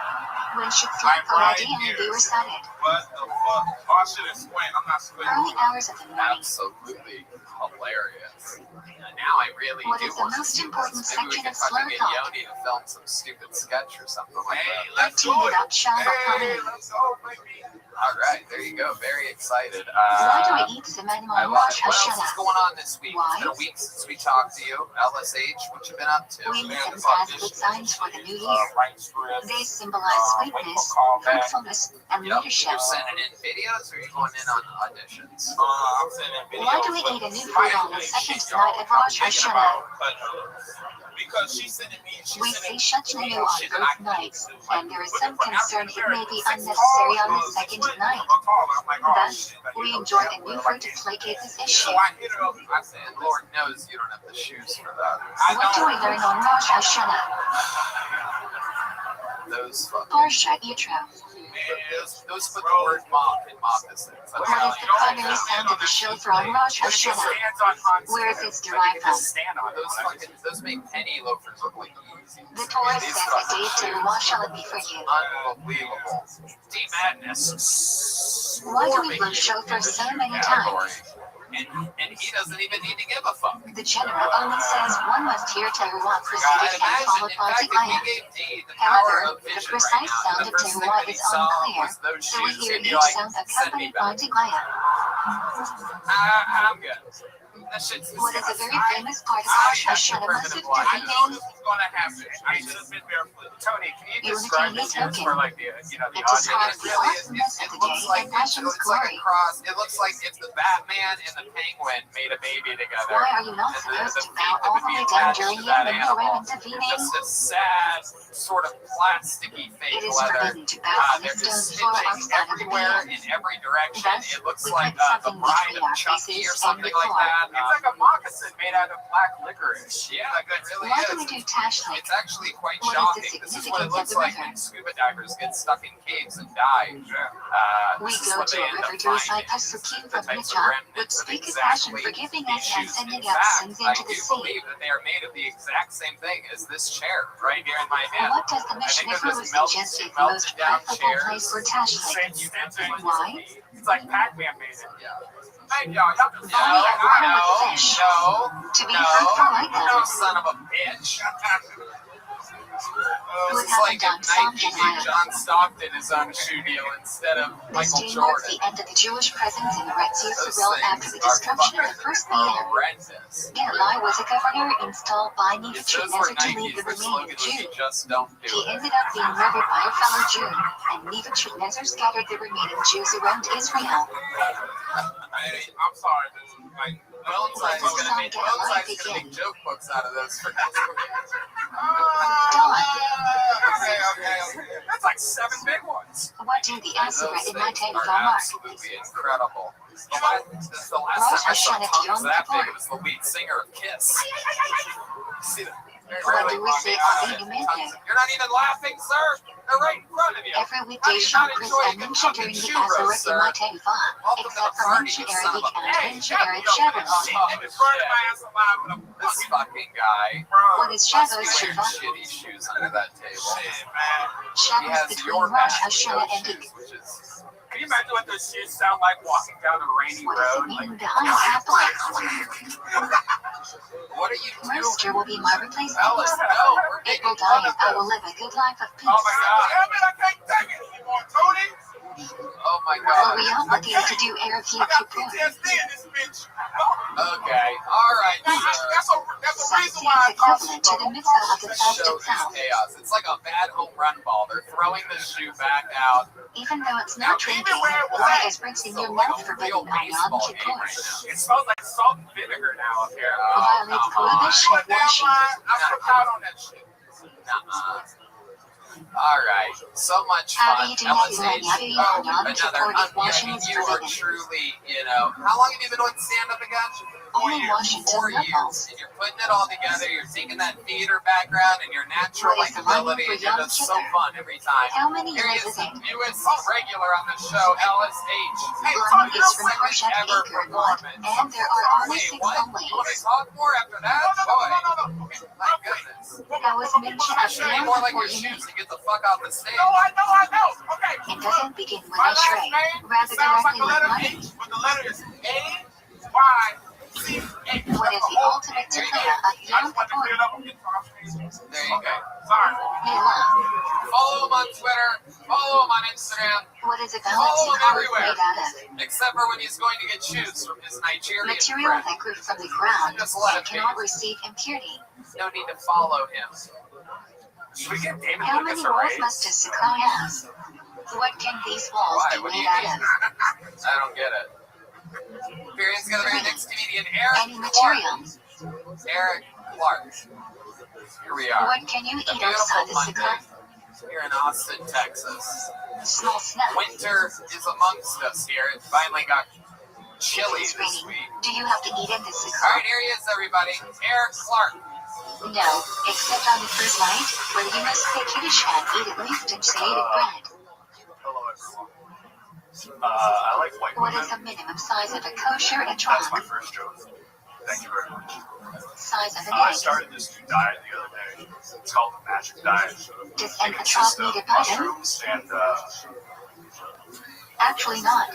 Speaker 2: When should Tzlach Koradim be recited?
Speaker 8: What the fuck? Oh, I should have squint. I'm not squinting.
Speaker 2: Early hours of the morning.
Speaker 3: Absolutely hilarious. Now I really
Speaker 2: What
Speaker 3: do
Speaker 2: is the
Speaker 3: want to
Speaker 2: most
Speaker 3: see
Speaker 2: important
Speaker 3: this. Maybe we
Speaker 2: section
Speaker 3: can
Speaker 2: of
Speaker 3: fucking get
Speaker 2: Slurthon?
Speaker 3: Yoni to film some stupid sketch or something like
Speaker 8: Hey,
Speaker 3: that.
Speaker 8: let's do it. Hey, let's go, baby.
Speaker 3: All right, there you go. Very excited.
Speaker 2: Why do we eat semen
Speaker 3: I
Speaker 2: on
Speaker 3: love
Speaker 2: Rosh
Speaker 3: it. What else is
Speaker 2: Hashanah?
Speaker 3: going on this week?
Speaker 2: Why?
Speaker 3: It's been a week since we talked to you. LSH, what you been up to?
Speaker 2: Raisins has good signs for the new year. They symbolize sweetness, fruitfulness, and
Speaker 3: Yep.
Speaker 2: leadership.
Speaker 3: You're sending in videos or are you going in on auditions?
Speaker 8: I'm sending videos.
Speaker 2: Why do we eat a new food on the second night of Rosh Hashanah?
Speaker 8: Because she's sending me.
Speaker 2: We say Shachnu on both nights, and there is some concern it may be unnecessary on the second night. Thus, we enjoy the new fruit to placate this issue.
Speaker 8: So I hit her up.
Speaker 3: I said, Lord knows you don't have the shoes for that.
Speaker 2: What do we learn on Rosh Hashanah?
Speaker 3: Those fucking.
Speaker 2: Parsha Yitro.
Speaker 3: Those put the word mock in moccasins.
Speaker 2: What is the primary sound of the shofar on Rosh Hashanah? Where is it derived from?
Speaker 3: Those make penny loafers look like easy.
Speaker 2: The Torah says a day of Teruah shall it be for you.
Speaker 3: Unbelievable.
Speaker 5: Deep madness.
Speaker 2: Why do we blow shofar so many times?
Speaker 3: And he doesn't even need to give a fuck.
Speaker 2: The general only says one must hear Teruah preceded and followed by Tegayah. However, the precise sound of Teruah is unclear, so we hear each sound accompanied by Tegayah.
Speaker 3: I'm good. That shit's
Speaker 2: What is a very famous part of Rosh Hashanah Musaf
Speaker 8: I know
Speaker 2: defeating
Speaker 8: this was gonna happen. I should have been barefoot.
Speaker 5: Tony, can you
Speaker 2: Unity
Speaker 5: describe this
Speaker 2: token.
Speaker 5: for like the
Speaker 2: It
Speaker 5: audience?
Speaker 2: describes the awesomeness of the day and Hashem's glory.
Speaker 3: It looks like if the Batman and the Penguin made a baby together.
Speaker 2: Why are you not supposed to bow all the way down during the Menorah intervening?
Speaker 3: Just a sad, sort of plasticky fake
Speaker 2: It is
Speaker 3: leather.
Speaker 2: forbidden to bow on the
Speaker 3: They're just
Speaker 2: stone floor
Speaker 3: stitching
Speaker 2: outside of the
Speaker 3: everywhere
Speaker 2: band.
Speaker 3: in every direction.
Speaker 2: Thus,
Speaker 3: It looks
Speaker 2: we
Speaker 3: like
Speaker 2: put
Speaker 3: the
Speaker 2: something
Speaker 3: bride
Speaker 2: between
Speaker 3: of
Speaker 2: our
Speaker 3: Chucky
Speaker 2: faces
Speaker 3: or something
Speaker 2: and the
Speaker 3: like
Speaker 2: floor.
Speaker 3: that.
Speaker 5: It's like a moccasin made out of black licorice.
Speaker 3: Yeah, it really
Speaker 2: Why do we
Speaker 3: is.
Speaker 2: do Tashlik?
Speaker 3: It's actually quite
Speaker 2: What is the
Speaker 3: shocking. This is what it
Speaker 2: significance of
Speaker 3: looks
Speaker 2: the
Speaker 3: like
Speaker 2: river?
Speaker 3: when scuba divers get stuck in caves and die.
Speaker 2: We
Speaker 3: This is
Speaker 2: go
Speaker 3: what
Speaker 2: to
Speaker 3: they
Speaker 2: a
Speaker 3: end up
Speaker 2: river to recite
Speaker 3: finding.
Speaker 2: Pasukim
Speaker 3: The
Speaker 2: from
Speaker 3: types of
Speaker 2: Micha,
Speaker 3: remnants
Speaker 2: which
Speaker 3: of
Speaker 2: speak of
Speaker 3: exactly
Speaker 2: Hashem forgiving
Speaker 3: these
Speaker 2: us and
Speaker 3: shoes.
Speaker 2: sending
Speaker 3: In
Speaker 2: out
Speaker 3: fact,
Speaker 2: sins
Speaker 3: I
Speaker 2: into the
Speaker 3: do
Speaker 2: sea.
Speaker 3: believe that they are made of the exact same thing as this chair right here in my hand.
Speaker 2: What does the
Speaker 3: I think
Speaker 2: Mishnah
Speaker 3: they're just melted
Speaker 2: suggest is the most
Speaker 3: down
Speaker 2: preferable place
Speaker 3: chairs.
Speaker 2: for Tashlik? Why?
Speaker 5: It's like Pac-Man made it.
Speaker 3: Yeah.
Speaker 8: Hey, y'all can
Speaker 2: Body of water with fish.
Speaker 3: No,
Speaker 2: To be fruitful like
Speaker 3: no,
Speaker 2: them.
Speaker 3: son of a bitch.
Speaker 2: Who
Speaker 3: This is like
Speaker 2: haven't done
Speaker 3: if
Speaker 2: some
Speaker 3: Nike
Speaker 2: Jeremiah.
Speaker 3: gave John Stockton his own shoe deal instead of
Speaker 2: This
Speaker 3: Michael
Speaker 2: day marks
Speaker 3: Jordan.
Speaker 2: the end of the Jewish presence in Eretz
Speaker 3: Those
Speaker 2: Yisrael after
Speaker 3: things
Speaker 2: the destruction of the
Speaker 3: are
Speaker 2: first
Speaker 3: fucking
Speaker 2: BM.
Speaker 3: horrendous.
Speaker 2: Gilai was a governor installed by
Speaker 3: If
Speaker 2: Nebuchadnezzar
Speaker 3: those were
Speaker 2: to lead
Speaker 3: Nikes,
Speaker 2: the
Speaker 3: their slogan
Speaker 2: remaining
Speaker 3: would
Speaker 2: Jew.
Speaker 3: be just don't do
Speaker 2: He
Speaker 3: it.
Speaker 2: ended up being murdered by a fellow Jew, and Nebuchadnezzar scattered the remaining Jews around Israel.
Speaker 8: I'm sorry, dude. Like,
Speaker 3: Bonesa's gonna make joke books out of those for next week.
Speaker 8: okay.
Speaker 5: That's like 7 big ones.
Speaker 2: What do the Asura
Speaker 3: Those
Speaker 2: in my
Speaker 3: things
Speaker 2: table
Speaker 3: are
Speaker 2: mark?
Speaker 3: absolutely incredible. The last time I saw tongues that big, it was the lead singer of Kiss. See that?
Speaker 2: What do we say on the Humanity?
Speaker 3: You're not even laughing, sir. They're right in front of you.
Speaker 2: Every weekday show Chris and Minsha during the Asura in my table, except for Minsha Arabic and Minsha Arab Shabbos.
Speaker 3: This fucking guy.
Speaker 2: What is
Speaker 3: Must
Speaker 2: Shabbos
Speaker 3: be wearing
Speaker 2: Shiva?
Speaker 3: shitty shoes under that table. He
Speaker 2: Shabbos
Speaker 3: has
Speaker 2: between
Speaker 3: your
Speaker 2: Rosh
Speaker 3: matching
Speaker 2: Hashanah and
Speaker 3: shoes,
Speaker 2: Yom.
Speaker 3: which is
Speaker 5: Can you imagine what those shoes sound like walking down a rainy
Speaker 2: What is the
Speaker 5: road?
Speaker 2: meaning behind Apple?
Speaker 3: what are you doing?
Speaker 2: Rooster will be my replacement.
Speaker 3: Ellis, no, we're
Speaker 2: It
Speaker 3: making
Speaker 2: will
Speaker 3: fun
Speaker 2: die
Speaker 3: of
Speaker 2: and I will
Speaker 3: this.
Speaker 2: live a good life of peace.
Speaker 8: Oh my God. Damn it, I can't take it anymore, Tony.
Speaker 3: Oh my
Speaker 2: Will
Speaker 3: God.
Speaker 2: we obligate to do air view
Speaker 8: I got
Speaker 2: report?
Speaker 8: PTSD in this bitch.
Speaker 3: Okay, alright, sir.
Speaker 8: That's a
Speaker 2: Some
Speaker 8: reason
Speaker 2: seems
Speaker 8: why I told you.
Speaker 2: equivalent to the mitzvah of the
Speaker 3: This
Speaker 2: fast
Speaker 3: show is
Speaker 2: itself.
Speaker 3: chaos. It's like a bad home run ball. They're throwing the shoe back out.
Speaker 2: Even though it's not drinking, why is rinsing your mouth forbidden on Yom Kippur?
Speaker 10: It smells like salt and vinegar now up here.
Speaker 2: Violates prohibition of washing.
Speaker 8: I slipped out on that shit.
Speaker 3: Nuh-uh. Alright, so much
Speaker 2: How
Speaker 3: fun.
Speaker 2: do you do
Speaker 3: LSH,
Speaker 2: that? Yom
Speaker 3: another
Speaker 2: Kippur if washing is
Speaker 3: you are
Speaker 2: forbidden?
Speaker 3: truly, how long have you been doing stand-up again?
Speaker 2: Only washing
Speaker 3: 4
Speaker 2: till
Speaker 3: years. And you're putting it all together, you're taking that theater background and your natural
Speaker 2: What is the lineup
Speaker 3: likability,
Speaker 2: for
Speaker 3: and you're
Speaker 2: Yom
Speaker 3: just so
Speaker 2: Kippur?
Speaker 3: fun every time.
Speaker 2: How many
Speaker 3: Here he
Speaker 2: years
Speaker 3: is,
Speaker 2: is
Speaker 3: the
Speaker 2: it?
Speaker 3: newest regular on the show, LSH. Hey,
Speaker 2: Learning is from
Speaker 3: second
Speaker 2: Project
Speaker 3: ever
Speaker 2: Acre Mod,
Speaker 3: performance.
Speaker 2: and there are only
Speaker 3: Wait,
Speaker 2: 6
Speaker 3: what?
Speaker 2: only.
Speaker 3: You want to talk more after that? Boy, my goodness.
Speaker 2: That was mentioned
Speaker 3: I'll
Speaker 2: at
Speaker 3: show
Speaker 2: the
Speaker 3: you
Speaker 2: end
Speaker 3: more like
Speaker 2: before
Speaker 3: your
Speaker 2: you
Speaker 3: shoes
Speaker 2: knew.
Speaker 3: to get the fuck off the stage.
Speaker 8: No, I know. Okay.
Speaker 2: It doesn't begin with
Speaker 8: My
Speaker 2: a
Speaker 8: last
Speaker 2: tray,
Speaker 8: name
Speaker 2: rather
Speaker 8: sounds like
Speaker 2: directly
Speaker 8: a
Speaker 2: with
Speaker 8: letter
Speaker 2: money.
Speaker 8: H, but the letter is A-Y-C-H.
Speaker 2: What is the ultimate tefillah of
Speaker 8: I
Speaker 2: Yom
Speaker 8: just want to clear
Speaker 2: Kippur?
Speaker 8: it up. I'm getting confirmation.
Speaker 3: There you go.
Speaker 8: Sorry.
Speaker 2: Milah.
Speaker 3: Follow him on Twitter. Follow him on Instagram.
Speaker 2: What is a
Speaker 3: Follow
Speaker 2: balancing
Speaker 3: him
Speaker 2: cord
Speaker 3: everywhere.
Speaker 2: made out of?
Speaker 3: Except for when he's going to get shoes from his Nigerian
Speaker 2: Material
Speaker 3: friend.
Speaker 2: that grew from the ground
Speaker 3: Just let
Speaker 2: and
Speaker 3: it be.
Speaker 2: cannot receive impurity.
Speaker 3: No need to follow him.
Speaker 10: Should we give David
Speaker 2: How
Speaker 10: Lucas
Speaker 2: many
Speaker 10: a
Speaker 2: walls
Speaker 10: raise?
Speaker 2: must a sukkah have? What can these walls
Speaker 3: Why?
Speaker 2: be
Speaker 3: What do
Speaker 2: made
Speaker 3: you
Speaker 2: out
Speaker 3: mean?
Speaker 2: of?
Speaker 3: I don't get it. Appearance together very next comedian Eric
Speaker 2: Any material.
Speaker 3: Clark. Eric Clark. Here we are.
Speaker 2: What can you
Speaker 3: A
Speaker 2: eat
Speaker 3: beautiful
Speaker 2: outside the
Speaker 3: Monday
Speaker 2: sukkah?
Speaker 3: here in Austin, Texas.
Speaker 2: Small snack.
Speaker 3: Winter is amongst us here. It finally got chilly
Speaker 2: It's
Speaker 3: this
Speaker 2: raining.
Speaker 3: week.
Speaker 2: Do you have to eat in the
Speaker 3: All
Speaker 2: sukkah?
Speaker 3: right, here he is, everybody. Eric Clark.
Speaker 2: No, except on the first night, where you must say Kiddush and eat at least a created bread.
Speaker 6: Hello, everyone. I like white
Speaker 2: What
Speaker 6: women.
Speaker 2: is the minimum size of a kosher
Speaker 6: That's my
Speaker 2: etrog?
Speaker 6: first joke. Thank you very much.
Speaker 2: Size of an
Speaker 6: I
Speaker 2: egg.
Speaker 6: started this new diet the other day. It's called the Magic Diet.
Speaker 2: Does
Speaker 6: It
Speaker 2: an
Speaker 6: consists
Speaker 2: etrog
Speaker 6: of
Speaker 2: need a button?
Speaker 6: mushrooms and
Speaker 2: Actually not.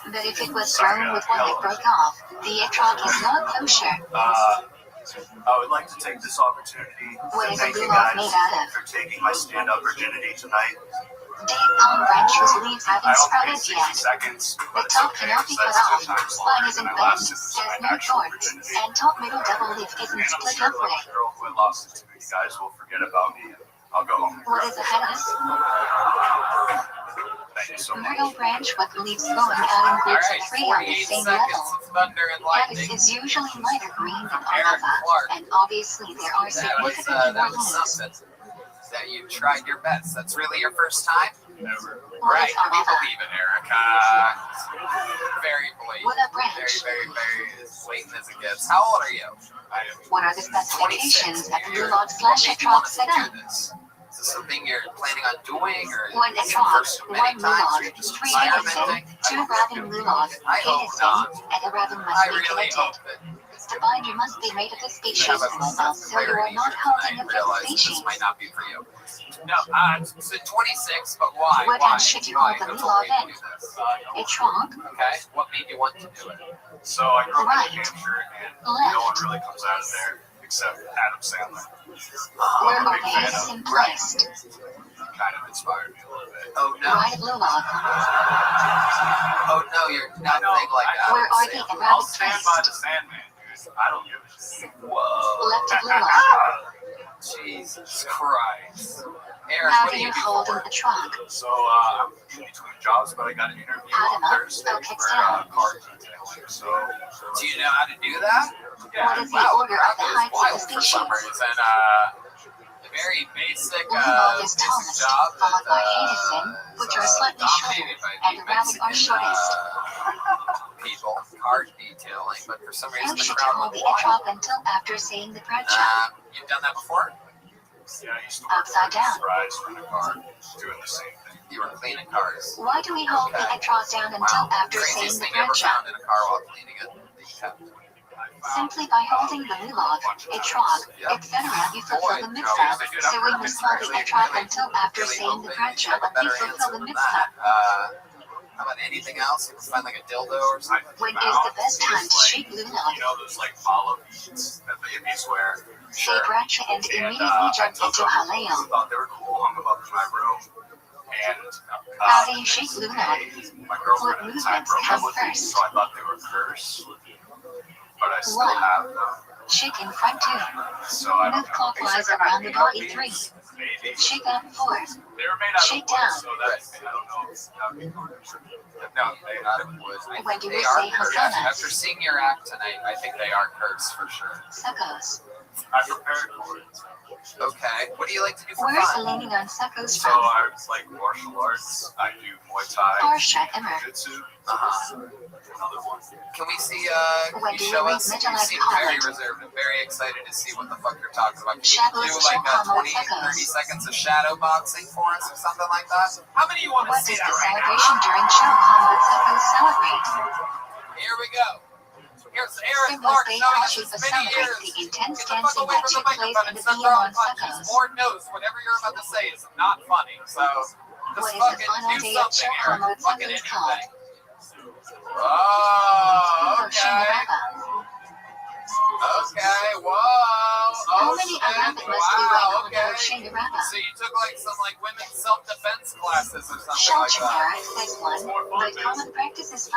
Speaker 2: But if it was thrown with one that broke off, the etrog is not kosher.
Speaker 6: I would like to take this opportunity
Speaker 2: What
Speaker 6: to
Speaker 2: is a
Speaker 6: thank you
Speaker 2: lulav
Speaker 6: guys
Speaker 2: made out of?
Speaker 6: for taking my stand-up virginity tonight.
Speaker 2: Dead palm branch whose leaves
Speaker 6: I
Speaker 2: haven't
Speaker 6: only
Speaker 2: sprouted
Speaker 6: made 60
Speaker 2: yet.
Speaker 6: seconds,
Speaker 2: The
Speaker 6: but it's
Speaker 2: top
Speaker 6: okay
Speaker 2: cannot be
Speaker 6: because
Speaker 2: cut
Speaker 6: that's 10
Speaker 2: off,
Speaker 6: times
Speaker 2: spine
Speaker 6: longer
Speaker 2: isn't
Speaker 6: than I
Speaker 2: bent,
Speaker 6: lasted
Speaker 2: has
Speaker 6: my
Speaker 2: no
Speaker 6: actual
Speaker 2: thorns,
Speaker 6: virginity.
Speaker 2: and top middle double leaf isn't
Speaker 6: And I'm
Speaker 2: split
Speaker 6: sure
Speaker 2: halfway.
Speaker 6: the girl who had lost it to me, you guys will forget about me. I'll go home.
Speaker 2: What is a haddas?
Speaker 6: Thank you so much.
Speaker 2: Myrtle branch with leaves growing out in
Speaker 3: All
Speaker 2: groups
Speaker 3: right,
Speaker 2: of 3 on the
Speaker 3: 48
Speaker 2: same
Speaker 3: seconds
Speaker 2: level.
Speaker 3: of thunder and
Speaker 2: Haddas
Speaker 3: lightning.
Speaker 2: is usually lighter green than
Speaker 3: Eric
Speaker 2: arava,
Speaker 3: Clark.
Speaker 2: and obviously there are significantly more leaves.
Speaker 3: something. That you tried your best. That's really your first time?
Speaker 6: Never.
Speaker 2: What
Speaker 3: Right,
Speaker 2: is
Speaker 3: we
Speaker 2: arava?
Speaker 3: believe it, Eric. Very blatant.
Speaker 2: What a branch.
Speaker 3: Very as blatant as it gets. How old are you? I am
Speaker 2: What are the
Speaker 3: 26.
Speaker 2: specifications at the
Speaker 3: You're-
Speaker 2: lulav slash
Speaker 3: what made you want
Speaker 2: etrog
Speaker 3: us to
Speaker 2: setup?
Speaker 3: do this? Is this something you're planning on doing, or
Speaker 2: One
Speaker 3: is it the
Speaker 2: etrog,
Speaker 3: first of many
Speaker 2: one
Speaker 3: times, or
Speaker 2: lulav,
Speaker 3: you're just
Speaker 2: 3 edison,
Speaker 3: experimenting?
Speaker 2: 2 raven lulav,
Speaker 3: I hope not.
Speaker 2: and a raven
Speaker 3: I
Speaker 2: must be
Speaker 3: really
Speaker 2: connected.
Speaker 3: hope that
Speaker 2: The binder must be made of the
Speaker 3: you
Speaker 2: species
Speaker 3: have a moment
Speaker 2: themselves,
Speaker 3: of
Speaker 2: so you are
Speaker 3: clarity
Speaker 2: not
Speaker 3: here
Speaker 2: holding
Speaker 3: tonight,
Speaker 2: up the
Speaker 3: realize this
Speaker 2: species.
Speaker 3: might not be for you. No, so 26, but why?
Speaker 2: What
Speaker 3: Why?
Speaker 2: else should you
Speaker 3: Why?
Speaker 2: call the
Speaker 3: What's
Speaker 2: lulav
Speaker 3: made you
Speaker 2: in?
Speaker 3: do this?
Speaker 2: Etrog,
Speaker 3: Okay, what made you want to do it?
Speaker 6: So I grew up
Speaker 2: Right.
Speaker 6: in New Hampshire, and
Speaker 2: Left.
Speaker 6: no one really comes out of there except Adam Sandler.
Speaker 2: where
Speaker 6: I'm a
Speaker 2: are
Speaker 6: big
Speaker 2: the
Speaker 6: fan
Speaker 2: eggs
Speaker 6: of him.
Speaker 2: placed?
Speaker 6: Kind of inspired me a little bit.
Speaker 3: Oh no!
Speaker 2: Right lulav,
Speaker 3: Oh no! You're nothing like Adam
Speaker 2: where are the
Speaker 3: Sandler.
Speaker 10: I'll
Speaker 2: rabbit
Speaker 10: stand
Speaker 2: placed?
Speaker 10: by the Sandman, dude. I don't give a shit.
Speaker 3: Whoa!
Speaker 2: Left lulav,
Speaker 3: Jesus Christ! Eric,
Speaker 2: how
Speaker 3: what
Speaker 2: do
Speaker 3: are
Speaker 2: you
Speaker 3: you
Speaker 2: hold an
Speaker 3: for?
Speaker 2: etrog?
Speaker 6: So I'm in between jobs, but I got an interview on Thursday
Speaker 2: Okay,
Speaker 6: for
Speaker 2: down.
Speaker 6: car detailing. So
Speaker 3: Do you know how to do that?
Speaker 2: What is the
Speaker 3: Wow,
Speaker 2: order of
Speaker 3: that
Speaker 2: the
Speaker 3: was
Speaker 2: heights of the
Speaker 3: wild for
Speaker 2: species?
Speaker 3: some reason. A very basic,
Speaker 2: Lulav is
Speaker 3: basic
Speaker 2: tallest,
Speaker 3: job
Speaker 2: followed by
Speaker 3: that,
Speaker 2: Hadison, which are slightly shorter,
Speaker 3: dominated by
Speaker 2: and
Speaker 3: the
Speaker 2: the rabbit are
Speaker 3: Mexican
Speaker 2: shortest.
Speaker 3: people, car detailing, but for some
Speaker 2: How
Speaker 3: reason the
Speaker 2: should you
Speaker 3: crowd
Speaker 2: hold
Speaker 3: went
Speaker 2: the
Speaker 3: wild.
Speaker 2: etrog until after saying the bracha?
Speaker 3: You've done that before?
Speaker 6: yeah, I used to work
Speaker 2: Upside down.
Speaker 6: fries for the car, doing the same thing.
Speaker 3: You were cleaning cars.
Speaker 2: Why do we hold the etrog down until after saying
Speaker 3: Craziest
Speaker 2: the
Speaker 3: thing you ever
Speaker 2: bracha?
Speaker 3: found in a car while cleaning it.
Speaker 2: Simply by holding the lulav, etrog, etc., you fulfill the mitzvah. So we must hold the etrog until after saying the bracha, and we fulfill the mitzvah.
Speaker 3: How about anything else? You can find like a dildo or something.
Speaker 2: When is the best time to shake Luna?
Speaker 5: You know those like follow beads that the hippies wear?
Speaker 2: Say Bradshaw and immediately jumped into Haleo.
Speaker 5: I thought they were cool, hung them up in my room. And
Speaker 2: How do you shake Luna?
Speaker 5: my girlfriend
Speaker 2: What
Speaker 5: at the time
Speaker 2: movements
Speaker 5: broke
Speaker 2: come
Speaker 5: up with me,
Speaker 2: first?
Speaker 5: so I thought they were cursed. But I still
Speaker 2: 1.
Speaker 5: have them.
Speaker 2: Shake in front 2.
Speaker 5: So I don't
Speaker 2: Move
Speaker 5: know.
Speaker 2: clockwise around the body 3.
Speaker 5: Maybe.
Speaker 2: Shake up 4.
Speaker 5: They were made out
Speaker 2: Shake
Speaker 5: of wood,
Speaker 2: down.
Speaker 5: so that's, I don't know. That would be
Speaker 3: No, they're not in wood. I
Speaker 2: When
Speaker 3: think
Speaker 2: do
Speaker 3: they
Speaker 2: we
Speaker 3: are
Speaker 2: say
Speaker 3: cursed.
Speaker 2: Hosanna?
Speaker 3: After seeing your act tonight, I think they are cursed for sure.
Speaker 2: Suckos.
Speaker 5: I prepared for it.
Speaker 3: Okay. What do you like to do for
Speaker 2: Where's the
Speaker 3: fun?
Speaker 2: leaning on Suckos
Speaker 5: So
Speaker 2: from?
Speaker 5: I like martial arts. I do Muay Thai,
Speaker 2: Parsha Emmer.
Speaker 5: Jiu-Jitsu,
Speaker 3: Uh-huh.
Speaker 5: another one.
Speaker 3: Can we see,
Speaker 2: When
Speaker 3: can
Speaker 2: do
Speaker 3: you
Speaker 2: you
Speaker 3: show
Speaker 2: read
Speaker 3: us? You
Speaker 2: Metallic
Speaker 3: seem very
Speaker 2: Comment?
Speaker 3: reserved and very excited to see what the fuck you're talking about. Can
Speaker 2: Shadows
Speaker 3: you do like
Speaker 2: show
Speaker 3: 20,
Speaker 2: Suckos.
Speaker 3: 30 seconds of shadow boxing for us or something like that?
Speaker 5: How many you want to
Speaker 2: What
Speaker 5: see
Speaker 2: does
Speaker 5: that
Speaker 2: the
Speaker 5: right now?
Speaker 2: celebration during show Hamad Suckos celebrate?
Speaker 3: Here we go. Here's Eric
Speaker 2: Singles
Speaker 3: Clark
Speaker 2: Day
Speaker 3: showing us
Speaker 2: Hashiva
Speaker 3: his many
Speaker 2: celebrates
Speaker 3: years.
Speaker 2: the intense
Speaker 3: Get the fuck
Speaker 2: dancing
Speaker 3: away
Speaker 2: that
Speaker 3: from the
Speaker 2: took place
Speaker 3: microphone
Speaker 2: in
Speaker 3: and
Speaker 2: the
Speaker 3: start
Speaker 2: VM
Speaker 3: throwing
Speaker 2: on
Speaker 3: punches.
Speaker 2: Suckos.
Speaker 3: Lord knows whatever you're about to say is not funny. So just
Speaker 2: What is the
Speaker 3: fucking
Speaker 2: final
Speaker 3: do
Speaker 2: day of
Speaker 3: something,
Speaker 2: show
Speaker 3: Eric.
Speaker 2: Hamad
Speaker 3: Fucking
Speaker 2: Suckos called?
Speaker 3: anything. Oh,
Speaker 2: Hoshin
Speaker 3: okay.
Speaker 2: Rabba.
Speaker 3: Okay, whoa.
Speaker 2: How
Speaker 3: Oh,
Speaker 2: many
Speaker 3: shit.
Speaker 2: Arabic must be right
Speaker 3: Wow,
Speaker 2: on
Speaker 3: okay.
Speaker 2: Hoshin Rabba?
Speaker 3: So you took like some like women's self-defense classes or something like that.
Speaker 2: Shalchamara says 1, but common practice is 5.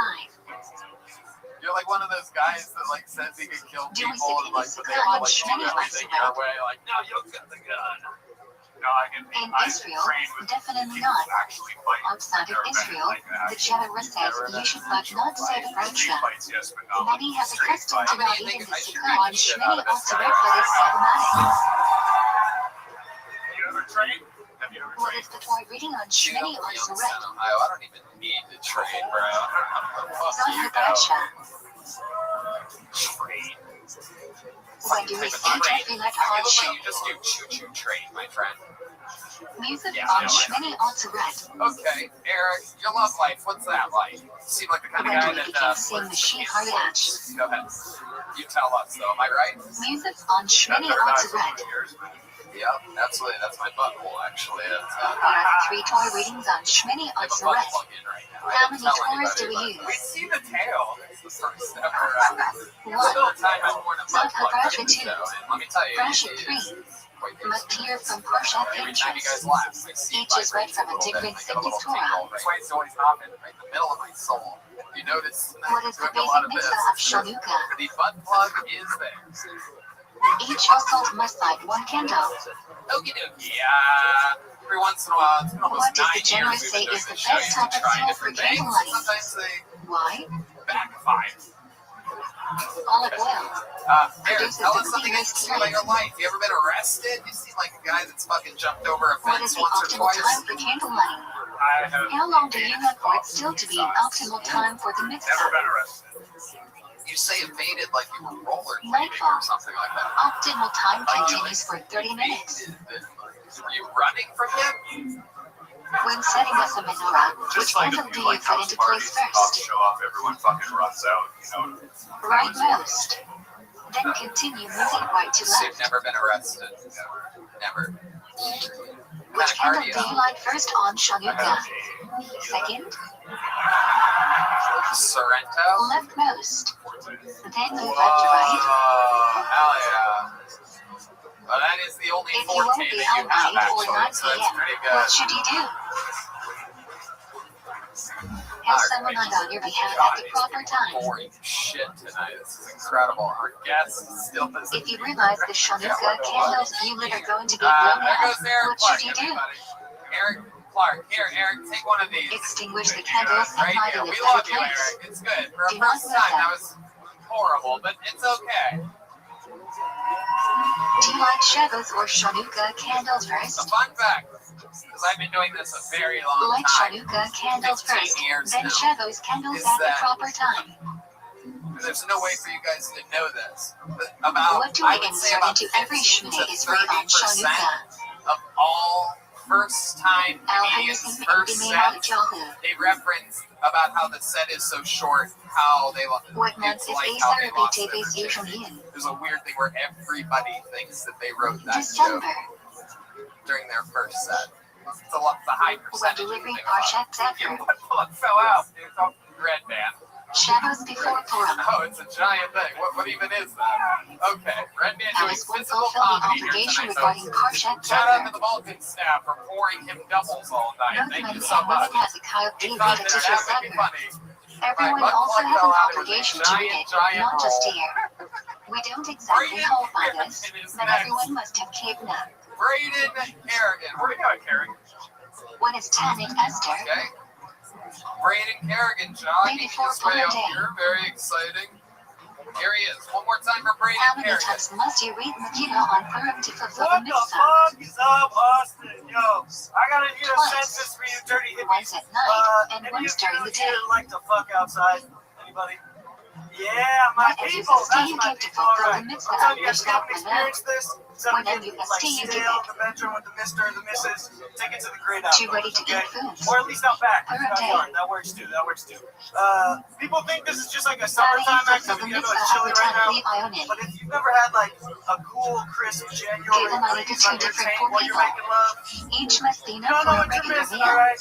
Speaker 3: You're like one of those guys that like says he can kill
Speaker 2: Do we
Speaker 3: people
Speaker 2: sit
Speaker 3: and like
Speaker 2: in
Speaker 3: but they have to like
Speaker 2: Sukkot?
Speaker 3: shoot everything your way. Like, no, you got the gun.
Speaker 5: No, I can.
Speaker 2: In
Speaker 5: I
Speaker 2: Israel,
Speaker 5: train with
Speaker 2: definitely
Speaker 5: people
Speaker 2: not.
Speaker 5: who actually fight.
Speaker 2: Outside of
Speaker 5: Never been
Speaker 2: Israel,
Speaker 5: like that.
Speaker 2: the Jehovah says you should but not say the
Speaker 5: Street
Speaker 2: Bradshaw.
Speaker 5: fights, yes, but not
Speaker 2: Many
Speaker 5: like
Speaker 2: have
Speaker 5: street
Speaker 2: accustomed to
Speaker 5: fights.
Speaker 2: not
Speaker 3: do you
Speaker 2: eating
Speaker 3: think
Speaker 2: the
Speaker 3: I should
Speaker 2: Sukkot
Speaker 3: beat
Speaker 2: on
Speaker 3: the shit out
Speaker 2: Shmini
Speaker 3: of this guy?
Speaker 2: Atzeret, but it's automatic.
Speaker 5: You ever train? Have you ever
Speaker 2: What
Speaker 5: trained?
Speaker 2: is the Torah reading on
Speaker 3: Shoot
Speaker 2: Shmini
Speaker 3: up for
Speaker 2: Atzeret?
Speaker 3: Youngstown, Ohio. I don't even need to train, bro. Fuck
Speaker 2: Son
Speaker 3: you,
Speaker 2: of Bradshaw.
Speaker 3: Train.
Speaker 2: When do we say Tefillat
Speaker 3: You look like
Speaker 2: Hashim?
Speaker 3: you just do choo-choo train, my friend.
Speaker 2: Music
Speaker 5: Yeah,
Speaker 2: on
Speaker 5: I know.
Speaker 2: Shmini Atzeret.
Speaker 3: Okay, Eric, your love life, what's that like? You seem like the kind of
Speaker 2: When
Speaker 3: guy
Speaker 2: do we
Speaker 3: that,
Speaker 2: begin seeing the Shi Haryach?
Speaker 3: go ahead. You tell us, though, am I right?
Speaker 2: Music on Shmini Atzeret.
Speaker 3: Yep, absolutely. That's my butthole, actually. That's,
Speaker 2: There are 3 Torah readings on Shmini
Speaker 3: I have a butt
Speaker 2: Atzeret.
Speaker 3: plug in right now. I
Speaker 2: How
Speaker 3: didn't
Speaker 2: many
Speaker 3: tell
Speaker 2: Torahs do
Speaker 3: anybody,
Speaker 2: we
Speaker 3: but
Speaker 2: use?
Speaker 3: see the tail. It's the first ever.
Speaker 2: 1.
Speaker 3: Still time I've worn a butt
Speaker 2: Zot
Speaker 3: plug
Speaker 2: HaBradsha
Speaker 3: on the
Speaker 2: 2.
Speaker 3: show, and let me tell you,
Speaker 2: Brasha
Speaker 3: it
Speaker 2: 3.
Speaker 3: is quite
Speaker 2: Matir from Parsha
Speaker 3: every time you guys
Speaker 2: Pinterest.
Speaker 3: laugh, I see
Speaker 2: Each is read from a different
Speaker 3: little
Speaker 2: Torah.
Speaker 3: tingle. That's why it's always hopping right in the middle of my soul. You notice
Speaker 2: What is the
Speaker 3: doing a lot
Speaker 2: basic
Speaker 3: of
Speaker 2: mitzvah of
Speaker 3: this.
Speaker 2: Chanukah?
Speaker 3: The butt plug is there.
Speaker 2: Each household must light 1 candle.
Speaker 3: Okie dokie. Every once in a while, it's been almost
Speaker 2: What does
Speaker 3: 9
Speaker 2: the general
Speaker 3: years we've
Speaker 2: say
Speaker 3: been doing
Speaker 2: is the
Speaker 3: this show.
Speaker 2: best
Speaker 3: You've been
Speaker 2: type of
Speaker 3: trying
Speaker 2: fuel for
Speaker 3: different things.
Speaker 2: candlelight?
Speaker 3: Sometimes they
Speaker 2: Why?
Speaker 3: backfire.
Speaker 2: Olive oil.
Speaker 3: Eric, tell us something interesting about your life. You ever been arrested? You seem like a guy that's fucking jumped over a
Speaker 2: What is
Speaker 3: fence
Speaker 2: the
Speaker 3: once or
Speaker 2: optimal
Speaker 3: twice.
Speaker 2: time for candle lighting?
Speaker 5: I have
Speaker 2: How long do you want for it still to be an optimal time for the
Speaker 5: never
Speaker 2: mitzvah?
Speaker 5: been arrested.
Speaker 3: You say it faded like you were rollerblading
Speaker 2: Nightfall.
Speaker 3: or something like that.
Speaker 2: Optimal time continues for 30 minutes.
Speaker 3: Were you running from him?
Speaker 2: When setting up the menorah, which
Speaker 5: Just like
Speaker 2: candle
Speaker 5: a
Speaker 2: do
Speaker 5: few
Speaker 2: you
Speaker 5: like
Speaker 2: put
Speaker 5: house
Speaker 2: into place
Speaker 5: parties, pop
Speaker 2: first?
Speaker 5: show off, everyone fucking runs out, you know.
Speaker 2: Rightmost. Then continue moving right to
Speaker 3: So you've
Speaker 2: left.
Speaker 3: never been arrested? Never.
Speaker 2: Which candle do you light first on
Speaker 5: I
Speaker 2: Chanukah?
Speaker 5: have
Speaker 2: Second,
Speaker 3: Sorrento?
Speaker 2: leftmost. Then move left to right.
Speaker 3: Oh, hell yeah. Well, that is the only
Speaker 2: If you
Speaker 3: forte
Speaker 2: won't
Speaker 3: that
Speaker 2: be
Speaker 3: you
Speaker 2: out
Speaker 3: have,
Speaker 2: 9 or
Speaker 3: actually,
Speaker 2: 9
Speaker 3: so that's
Speaker 2: p.m.,
Speaker 3: pretty
Speaker 2: what
Speaker 3: good.
Speaker 2: should you do? Have someone light on your behalf at the proper time.
Speaker 3: Boring shit tonight. This is incredible. Our guest still doesn't.
Speaker 2: If you realize the Chanukah candles you lit are going to be
Speaker 3: There
Speaker 2: blown out,
Speaker 3: goes Eric
Speaker 2: what
Speaker 3: Clark,
Speaker 2: should you do?
Speaker 3: everybody. Eric Clark. Here, Eric, take one of these.
Speaker 2: Extinguish the candles and
Speaker 3: Right
Speaker 2: light
Speaker 3: here.
Speaker 2: in a
Speaker 3: We
Speaker 2: better
Speaker 3: love you,
Speaker 2: place.
Speaker 3: Eric. It's good. For
Speaker 2: Do
Speaker 3: a
Speaker 2: not
Speaker 3: first
Speaker 2: let
Speaker 3: time,
Speaker 2: them.
Speaker 3: that was horrible, but it's okay.
Speaker 2: Do you light Shavuos or Chanukah candles
Speaker 3: A
Speaker 2: first?
Speaker 3: fun fact, because I've been doing this a very long
Speaker 2: Light
Speaker 3: time.
Speaker 2: Chanukah candles
Speaker 3: 15
Speaker 2: first,
Speaker 3: years
Speaker 2: then
Speaker 3: now.
Speaker 2: Shavuos candles
Speaker 3: Is
Speaker 2: at the
Speaker 3: that-
Speaker 2: proper time.
Speaker 3: There's no way for you guys to know this. But about,
Speaker 2: What do
Speaker 3: I
Speaker 2: we
Speaker 3: would say
Speaker 2: insert
Speaker 3: about
Speaker 2: into every
Speaker 3: 15
Speaker 2: Shmini
Speaker 3: to
Speaker 2: Israel on
Speaker 3: 30%
Speaker 2: Chanukah?
Speaker 3: of all first-time
Speaker 2: Al
Speaker 3: comedians'
Speaker 2: Hayasim
Speaker 3: first
Speaker 2: Ibn
Speaker 3: sets,
Speaker 2: Yahu.
Speaker 3: they reference about how the set is so short, how they
Speaker 2: What month
Speaker 3: it's
Speaker 2: is
Speaker 3: like how they
Speaker 2: Asar
Speaker 3: lost their
Speaker 2: B'Teves
Speaker 3: virginity.
Speaker 2: usually in?
Speaker 3: There's a weird thing where everybody thinks that they wrote that
Speaker 2: December.
Speaker 3: joke during their first set. It's a high
Speaker 2: When
Speaker 3: percentage.
Speaker 2: delivering Parshats
Speaker 3: Your
Speaker 2: ever.
Speaker 3: butt plug fell out. It's all red, man.
Speaker 2: Shadows before Purim.
Speaker 3: Oh, it's a giant thing. What even is that? Okay, Red Man doing
Speaker 2: Alice will
Speaker 3: physical
Speaker 2: fulfill the
Speaker 3: comedy here
Speaker 2: obligation
Speaker 3: tonight.
Speaker 2: regarding
Speaker 3: So
Speaker 2: Parshats
Speaker 3: shout out
Speaker 2: ever.
Speaker 3: to the Vulcan staff for pouring him doubles all night.
Speaker 2: Both
Speaker 3: Thank
Speaker 2: men
Speaker 3: you
Speaker 2: and
Speaker 3: so much.
Speaker 2: women has a Kyle D.
Speaker 3: He thought
Speaker 2: Rita
Speaker 3: that
Speaker 2: Tisha
Speaker 3: that would be
Speaker 2: Zucker.
Speaker 3: funny.
Speaker 2: Everyone
Speaker 3: My butt
Speaker 2: also
Speaker 3: plug
Speaker 2: has
Speaker 3: fell
Speaker 2: an
Speaker 3: out. It was a
Speaker 2: obligation to read it,
Speaker 3: giant
Speaker 2: not just
Speaker 3: roll.
Speaker 2: hear. We don't exactly hold by this, but everyone must have taken up.
Speaker 3: Braden Kerrigan. Where are you going, Kerrigan?
Speaker 2: When it's tanning Esther,
Speaker 3: Okay. Braden Kerrigan jogging
Speaker 2: Maybe
Speaker 3: his
Speaker 2: for
Speaker 3: way
Speaker 2: a
Speaker 3: up
Speaker 2: day.
Speaker 3: here. Very exciting. Here he is. One more time for Braden
Speaker 2: how many
Speaker 3: Kerrigan.
Speaker 2: times must you read Makita on Purim to fulfill the
Speaker 6: What the
Speaker 2: mitzvah?
Speaker 6: fuck is up, Austin? Yo, I gotta get a
Speaker 2: Twice.
Speaker 6: census for you dirty
Speaker 2: Once
Speaker 6: hippies.
Speaker 2: at night, and
Speaker 6: Any
Speaker 2: once
Speaker 6: of
Speaker 2: during
Speaker 6: you
Speaker 2: the day.
Speaker 6: here like to fuck outside? Anybody? Yeah, my
Speaker 2: What if you
Speaker 6: people. That's
Speaker 2: stay
Speaker 6: my
Speaker 2: in to
Speaker 6: people.
Speaker 2: fulfill
Speaker 6: Alright.
Speaker 2: the mitzvah
Speaker 6: I'm telling you
Speaker 2: of
Speaker 6: guys, you haven't
Speaker 2: Restream?
Speaker 6: experienced this. Instead of
Speaker 2: Whenever
Speaker 6: getting
Speaker 2: you
Speaker 6: like
Speaker 2: stay in
Speaker 6: stale in the bedroom with the mister or the missus, take it to the great
Speaker 2: Too
Speaker 6: outdoors,
Speaker 2: ready to
Speaker 6: okay?
Speaker 2: eat foods.
Speaker 6: Or at least out back.
Speaker 2: Purim
Speaker 6: Not
Speaker 2: day.
Speaker 6: yard. That works too. That works too. People think this is just like a
Speaker 2: How do you
Speaker 6: summertime
Speaker 2: fulfill the
Speaker 6: activity. I know
Speaker 2: mitzvah
Speaker 6: it's
Speaker 2: of
Speaker 6: chilly right now.
Speaker 2: Maternity
Speaker 6: But
Speaker 2: Ionin?
Speaker 6: if you've never had like a cool, crisp January
Speaker 2: Give the money to
Speaker 6: breeze
Speaker 2: two
Speaker 6: on your
Speaker 2: different
Speaker 6: tank
Speaker 2: poor
Speaker 6: while you're
Speaker 2: people.
Speaker 6: making love,
Speaker 2: Each must be
Speaker 6: you
Speaker 2: enough
Speaker 6: don't know
Speaker 2: for a
Speaker 6: what you're
Speaker 2: regular
Speaker 6: missing,
Speaker 2: meal.
Speaker 6: alright?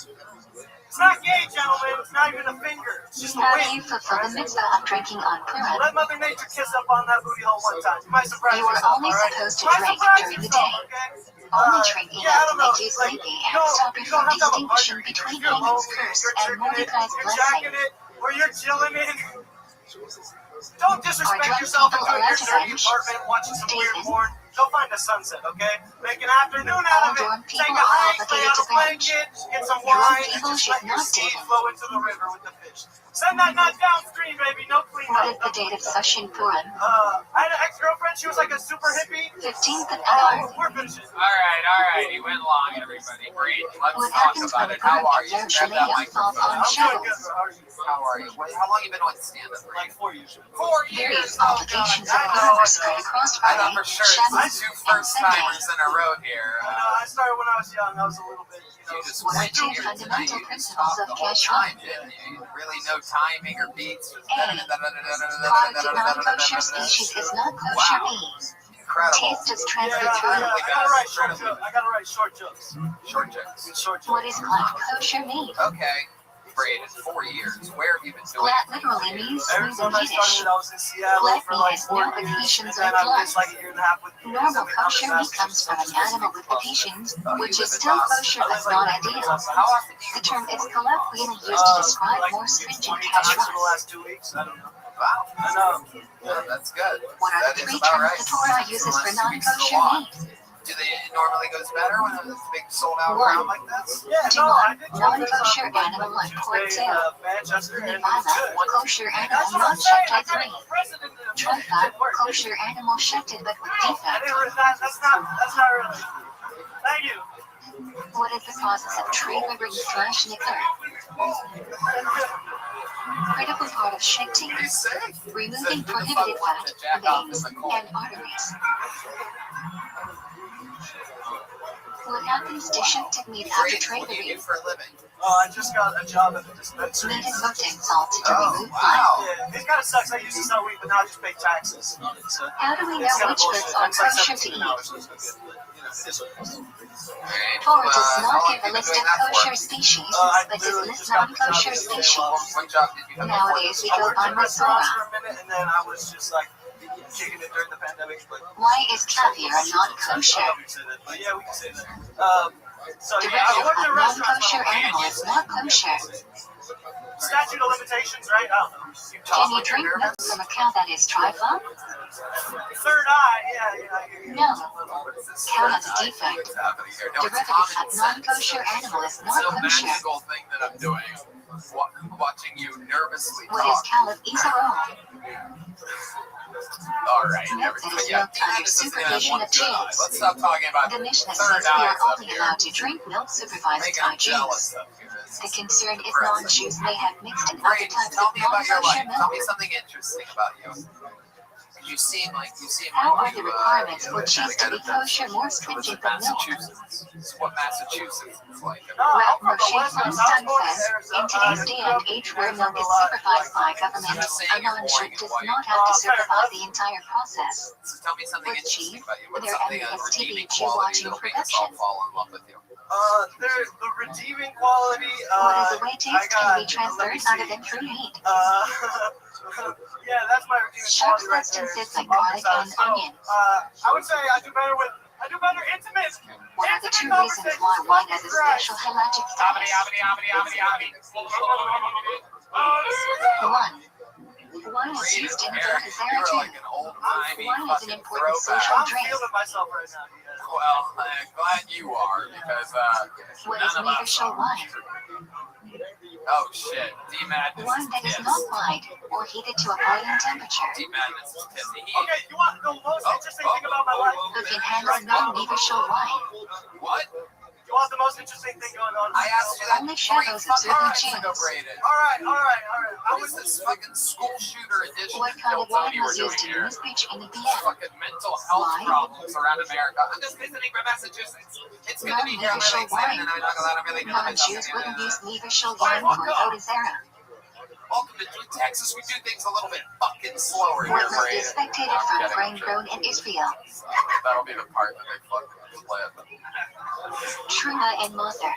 Speaker 6: It's not gay, gentlemen. It's not even a finger. It's just a
Speaker 2: How do you
Speaker 6: wink.
Speaker 2: fulfill the mitzvah of drinking on Purim?
Speaker 6: Let Mother Nature kiss up on that booty hole one time. You might surprise
Speaker 2: You are
Speaker 6: yourself,
Speaker 2: only
Speaker 6: alright?
Speaker 2: supposed to
Speaker 6: You might
Speaker 2: drink
Speaker 6: surprise
Speaker 2: during the
Speaker 6: yourself,
Speaker 2: day.
Speaker 6: okay?
Speaker 2: Only drinking
Speaker 6: Yeah, I
Speaker 2: has to
Speaker 6: don't know.
Speaker 2: make you
Speaker 6: Like,
Speaker 2: sleepy
Speaker 6: you
Speaker 2: and
Speaker 6: don't,
Speaker 2: stop you
Speaker 6: you
Speaker 2: from
Speaker 6: don't have to have a
Speaker 2: distinguishing
Speaker 6: partner.
Speaker 2: between
Speaker 6: You're
Speaker 2: Haman's
Speaker 6: lonely,
Speaker 2: curse
Speaker 6: you're
Speaker 2: and
Speaker 6: jerking it,
Speaker 2: Mordecai's
Speaker 6: you're
Speaker 2: blessing.
Speaker 6: jacking it, or you're chilling in. Don't
Speaker 2: Are
Speaker 6: disrespect
Speaker 2: drunk
Speaker 6: yourself
Speaker 2: people
Speaker 6: into your
Speaker 2: allowed to
Speaker 6: dirty
Speaker 2: bench?
Speaker 6: apartment watching some weird
Speaker 2: Stephen?
Speaker 6: porn. Go find a sunset, okay? Make an afternoon
Speaker 2: All
Speaker 6: out of it.
Speaker 2: drunk
Speaker 6: Take
Speaker 2: people
Speaker 6: a
Speaker 2: are
Speaker 6: hike, lay
Speaker 2: obligated
Speaker 6: on
Speaker 2: to
Speaker 6: a
Speaker 2: bench.
Speaker 6: blanket, get some
Speaker 2: Drunk
Speaker 6: wine, and
Speaker 2: people
Speaker 6: just
Speaker 2: should
Speaker 6: let your
Speaker 2: not
Speaker 6: seed
Speaker 2: daven.
Speaker 6: flow into the river with the fish. Send that nut downstream, baby. No
Speaker 2: What
Speaker 6: cleanup.
Speaker 2: is the date of Sashin Purim?
Speaker 6: I had an ex-girlfriend. She was like a super hippie.
Speaker 2: 15th of Adar.
Speaker 6: We're finishing.
Speaker 3: All right. He went long, everybody. Great. Let's
Speaker 2: What
Speaker 3: talk
Speaker 2: happens
Speaker 3: about
Speaker 2: when
Speaker 3: it. How
Speaker 2: Purim
Speaker 3: are you?
Speaker 2: observes
Speaker 3: Grab that
Speaker 2: Shaleach falls
Speaker 3: microphone.
Speaker 2: on
Speaker 6: I'm doing good.
Speaker 2: shadows?
Speaker 6: How are you?
Speaker 3: How are you? How long you been on stand-up?
Speaker 6: Like 4 years.
Speaker 3: 4 years.
Speaker 2: Various
Speaker 3: Oh,
Speaker 2: obligations
Speaker 3: God.
Speaker 2: of
Speaker 6: I know,
Speaker 2: Purim
Speaker 6: I
Speaker 2: are spread
Speaker 6: know.
Speaker 2: across
Speaker 3: I
Speaker 2: Friday,
Speaker 3: thought for sure it's the
Speaker 2: Shabbos,
Speaker 3: two
Speaker 2: and
Speaker 3: first
Speaker 2: Sunday.
Speaker 3: timers in a row here.
Speaker 6: I started when I was young. I was a little bit,
Speaker 3: You just
Speaker 2: What are
Speaker 3: went
Speaker 2: two
Speaker 3: here tonight.
Speaker 2: fundamental
Speaker 3: You just
Speaker 2: principles
Speaker 3: talked
Speaker 2: of
Speaker 3: the whole
Speaker 2: Kashrut?
Speaker 3: time, didn't you? Really no timing or beats. Just
Speaker 2: A. Product of non-kosher species is not kosher meat.
Speaker 3: Incredible.
Speaker 2: Taste is
Speaker 6: Yeah,
Speaker 2: transferred
Speaker 6: I
Speaker 2: through.
Speaker 6: gotta write short jokes. I gotta write short jokes.
Speaker 3: Short jokes.
Speaker 6: Short jokes.
Speaker 2: What is glad kosher meat?
Speaker 3: Okay. Braden, 4 years. Where have you been doing
Speaker 2: Glad
Speaker 3: it?
Speaker 2: literally means
Speaker 6: Every
Speaker 2: smooth in
Speaker 6: time I
Speaker 2: Yiddish.
Speaker 6: started, I was in Seattle
Speaker 2: Flat
Speaker 6: for
Speaker 2: meat
Speaker 6: like
Speaker 2: has
Speaker 6: 4
Speaker 2: no
Speaker 6: years,
Speaker 2: adhesions
Speaker 6: and then
Speaker 2: or
Speaker 6: I missed
Speaker 2: blood.
Speaker 6: like a year and a half with you.
Speaker 2: Normal kosher meat comes from an animal with adhesions, which is still kosher
Speaker 6: I
Speaker 2: but
Speaker 6: live
Speaker 2: not
Speaker 6: like
Speaker 2: ideal.
Speaker 3: How often do
Speaker 2: The
Speaker 3: you
Speaker 2: term is colloquially used to describe more stringent
Speaker 6: 20 times for the
Speaker 2: kashrut.
Speaker 6: last 2 weeks. I don't know.
Speaker 3: Wow.
Speaker 6: I know.
Speaker 3: Yeah, that's good.
Speaker 2: What are
Speaker 3: That
Speaker 2: the
Speaker 3: is
Speaker 2: three
Speaker 3: about
Speaker 2: terms
Speaker 3: right.
Speaker 2: the Torah uses for
Speaker 3: Unless 2 weeks is a
Speaker 2: non-kosher
Speaker 3: lot.
Speaker 2: meat?
Speaker 3: Do they it normally goes better when it's a big sold out
Speaker 2: One.
Speaker 3: crowd like this?
Speaker 6: Yeah,
Speaker 2: Do
Speaker 6: no, I
Speaker 2: not
Speaker 6: did
Speaker 2: non-kosher animal like pork
Speaker 6: Tuesday,
Speaker 2: tail.
Speaker 6: Manchester, and it was
Speaker 2: Nevada,
Speaker 6: good.
Speaker 2: kosher animal
Speaker 6: That's what
Speaker 2: not
Speaker 6: I'm saying. I
Speaker 2: shafted
Speaker 6: got
Speaker 2: meat.
Speaker 6: a precedent in it. It
Speaker 2: Trifle,
Speaker 6: didn't work.
Speaker 2: kosher animal shafted but with
Speaker 6: I
Speaker 2: defect.
Speaker 6: didn't really, that's not really. Thank you.
Speaker 2: What is the process of triggering/nicker? Critical part of shifting.
Speaker 3: What do you say?
Speaker 2: Removing prohibited fat, veins, and arteries. What happens to shifted meat after
Speaker 3: What do you do
Speaker 2: triggering?
Speaker 3: for a living?
Speaker 6: I just got a job at the dispensary.
Speaker 2: Meat and protein salts to
Speaker 3: Oh,
Speaker 2: remove blood.
Speaker 3: wow.
Speaker 6: Yeah, it kind of sucks. I used to sell weed, but now I just pay taxes. So
Speaker 2: How do we know
Speaker 6: it's kind of
Speaker 2: which
Speaker 6: bullshit.
Speaker 2: foods are
Speaker 6: It's like
Speaker 2: kosher to
Speaker 6: 17
Speaker 2: eat?
Speaker 6: hours, so it's good. But, you know, it is what it is.
Speaker 3: Alright.
Speaker 2: Torah does
Speaker 3: How
Speaker 2: not
Speaker 3: long
Speaker 2: give
Speaker 3: have
Speaker 2: a
Speaker 3: you been
Speaker 2: list
Speaker 3: doing
Speaker 2: of
Speaker 3: that for?
Speaker 2: kosher species,
Speaker 6: I
Speaker 2: but does
Speaker 6: literally
Speaker 2: list
Speaker 6: just got the job
Speaker 2: non-kosher
Speaker 6: yesterday.
Speaker 2: species.
Speaker 3: What job did you have
Speaker 2: Nowadays, we
Speaker 6: I
Speaker 2: go
Speaker 6: worked
Speaker 2: by
Speaker 6: in restaurants for
Speaker 2: Masorah.
Speaker 6: a minute, and then I was just like kicking it during the pandemic. But
Speaker 2: Why is caviar not
Speaker 6: I
Speaker 2: kosher?
Speaker 6: don't know if we can say that, but yeah, we can say that. So
Speaker 2: The
Speaker 6: yeah, I
Speaker 2: record
Speaker 6: worked in
Speaker 2: of
Speaker 6: restaurants.
Speaker 2: non-kosher animal is not kosher.
Speaker 6: Statute of limitations, right? I don't know.
Speaker 2: Can you drink milk from a cow that is trifle?
Speaker 6: Third eye, yeah.
Speaker 2: No. Cow has a
Speaker 3: What's
Speaker 2: defect.
Speaker 3: happening here? No, it's
Speaker 2: Derivative
Speaker 3: common
Speaker 2: of
Speaker 3: sense.
Speaker 2: non-kosher animal is
Speaker 3: It's
Speaker 2: not
Speaker 3: no
Speaker 2: kosher.
Speaker 3: magical thing that I'm doing. Watching you nervously
Speaker 2: What is
Speaker 3: talk.
Speaker 2: Caliph Israel?
Speaker 3: All right,
Speaker 2: Milk that is
Speaker 3: yeah,
Speaker 2: milked under
Speaker 3: this is gonna
Speaker 2: supervision
Speaker 3: have
Speaker 2: of
Speaker 3: one good eye.
Speaker 2: Jews.
Speaker 3: Let's stop talking about
Speaker 2: The Mishnah
Speaker 3: third
Speaker 2: says we are
Speaker 3: eyes up
Speaker 2: only
Speaker 3: here.
Speaker 2: allowed to drink milk supervised
Speaker 3: Making
Speaker 2: by
Speaker 3: them jealous
Speaker 2: Jews.
Speaker 3: of you. This
Speaker 2: The
Speaker 3: is
Speaker 2: concern is
Speaker 3: depressing.
Speaker 2: non-Jews may have mixed in other
Speaker 3: Great,
Speaker 2: types
Speaker 3: tell
Speaker 2: of
Speaker 3: me about your
Speaker 2: non-kosher
Speaker 3: life. Tell me
Speaker 2: milk.
Speaker 3: something interesting about you. You seem
Speaker 2: How
Speaker 3: like
Speaker 2: are the requirements for cheese to be kosher more stringent than milk?
Speaker 3: Massachusetts. This is what Massachusetts is like.
Speaker 2: Rabbi Rothschild Feinstein says, in today's day and age where milk is supervised by government, a non-Jew does not have to supervise the entire process.
Speaker 3: So tell me something
Speaker 2: With
Speaker 3: interesting
Speaker 2: cheese,
Speaker 3: about you. What's
Speaker 2: there
Speaker 3: something
Speaker 2: are
Speaker 3: a redeeming
Speaker 2: STB Jew
Speaker 3: quality
Speaker 2: watching
Speaker 3: that'll make us all
Speaker 2: production.
Speaker 3: fall in love with you?
Speaker 6: The redeeming quality.
Speaker 2: What is a way taste can be transferred other than through meat?
Speaker 6: Yeah, that's my redeeming
Speaker 2: Sharp
Speaker 6: quality right there.
Speaker 2: substances like garlic and onions.
Speaker 6: I would say I do better intimate.
Speaker 2: What are the two reasons why wine has a special halachic status? 1. Wine is used in
Speaker 3: You're
Speaker 2: Zara
Speaker 3: like an old-timey
Speaker 2: Wine is an
Speaker 3: fucking
Speaker 2: important social
Speaker 3: throwback.
Speaker 2: drink.
Speaker 6: feeling myself right now, Diaz.
Speaker 3: Well, I'm glad you are, because
Speaker 2: What is
Speaker 3: none of us
Speaker 2: Nevershell
Speaker 3: are.
Speaker 2: wine?
Speaker 3: Oh shit, D-Madness
Speaker 2: Wine that is not wide or heated to a boiling temperature.
Speaker 3: D-Madness is pissy.
Speaker 6: Okay, you want the most interesting thing about my life?
Speaker 2: Who can handle non-Nevershell wine?
Speaker 3: What?
Speaker 6: You want the most interesting thing going on?
Speaker 3: I asked you that
Speaker 2: Only
Speaker 3: 3
Speaker 2: shadows
Speaker 3: fucking
Speaker 2: observe
Speaker 3: minutes
Speaker 2: the
Speaker 3: ago,
Speaker 2: chance.
Speaker 3: Braden.
Speaker 6: Alright.
Speaker 3: What is this fucking school shooter edition
Speaker 2: What
Speaker 3: of
Speaker 2: kind of wine
Speaker 3: Tony we're
Speaker 2: was
Speaker 3: doing
Speaker 2: used in
Speaker 3: here?
Speaker 2: this speech in the
Speaker 3: There's
Speaker 2: PM?
Speaker 3: fucking mental health
Speaker 2: Why?
Speaker 3: problems around America. I'm just visiting from Massachusetts. It's good to be here. I'm really excited, and I'm not gonna let him really
Speaker 2: Non-Jews wouldn't use Nevershell wine for Vote Zara.
Speaker 3: Welcome to Texas. We do things a little bit fucking slower
Speaker 2: What
Speaker 3: here,
Speaker 2: must be
Speaker 3: Braden.
Speaker 2: spectated from grain grown in Israel?
Speaker 3: That'll be the part that they fucking flip.
Speaker 2: Truma and Moser.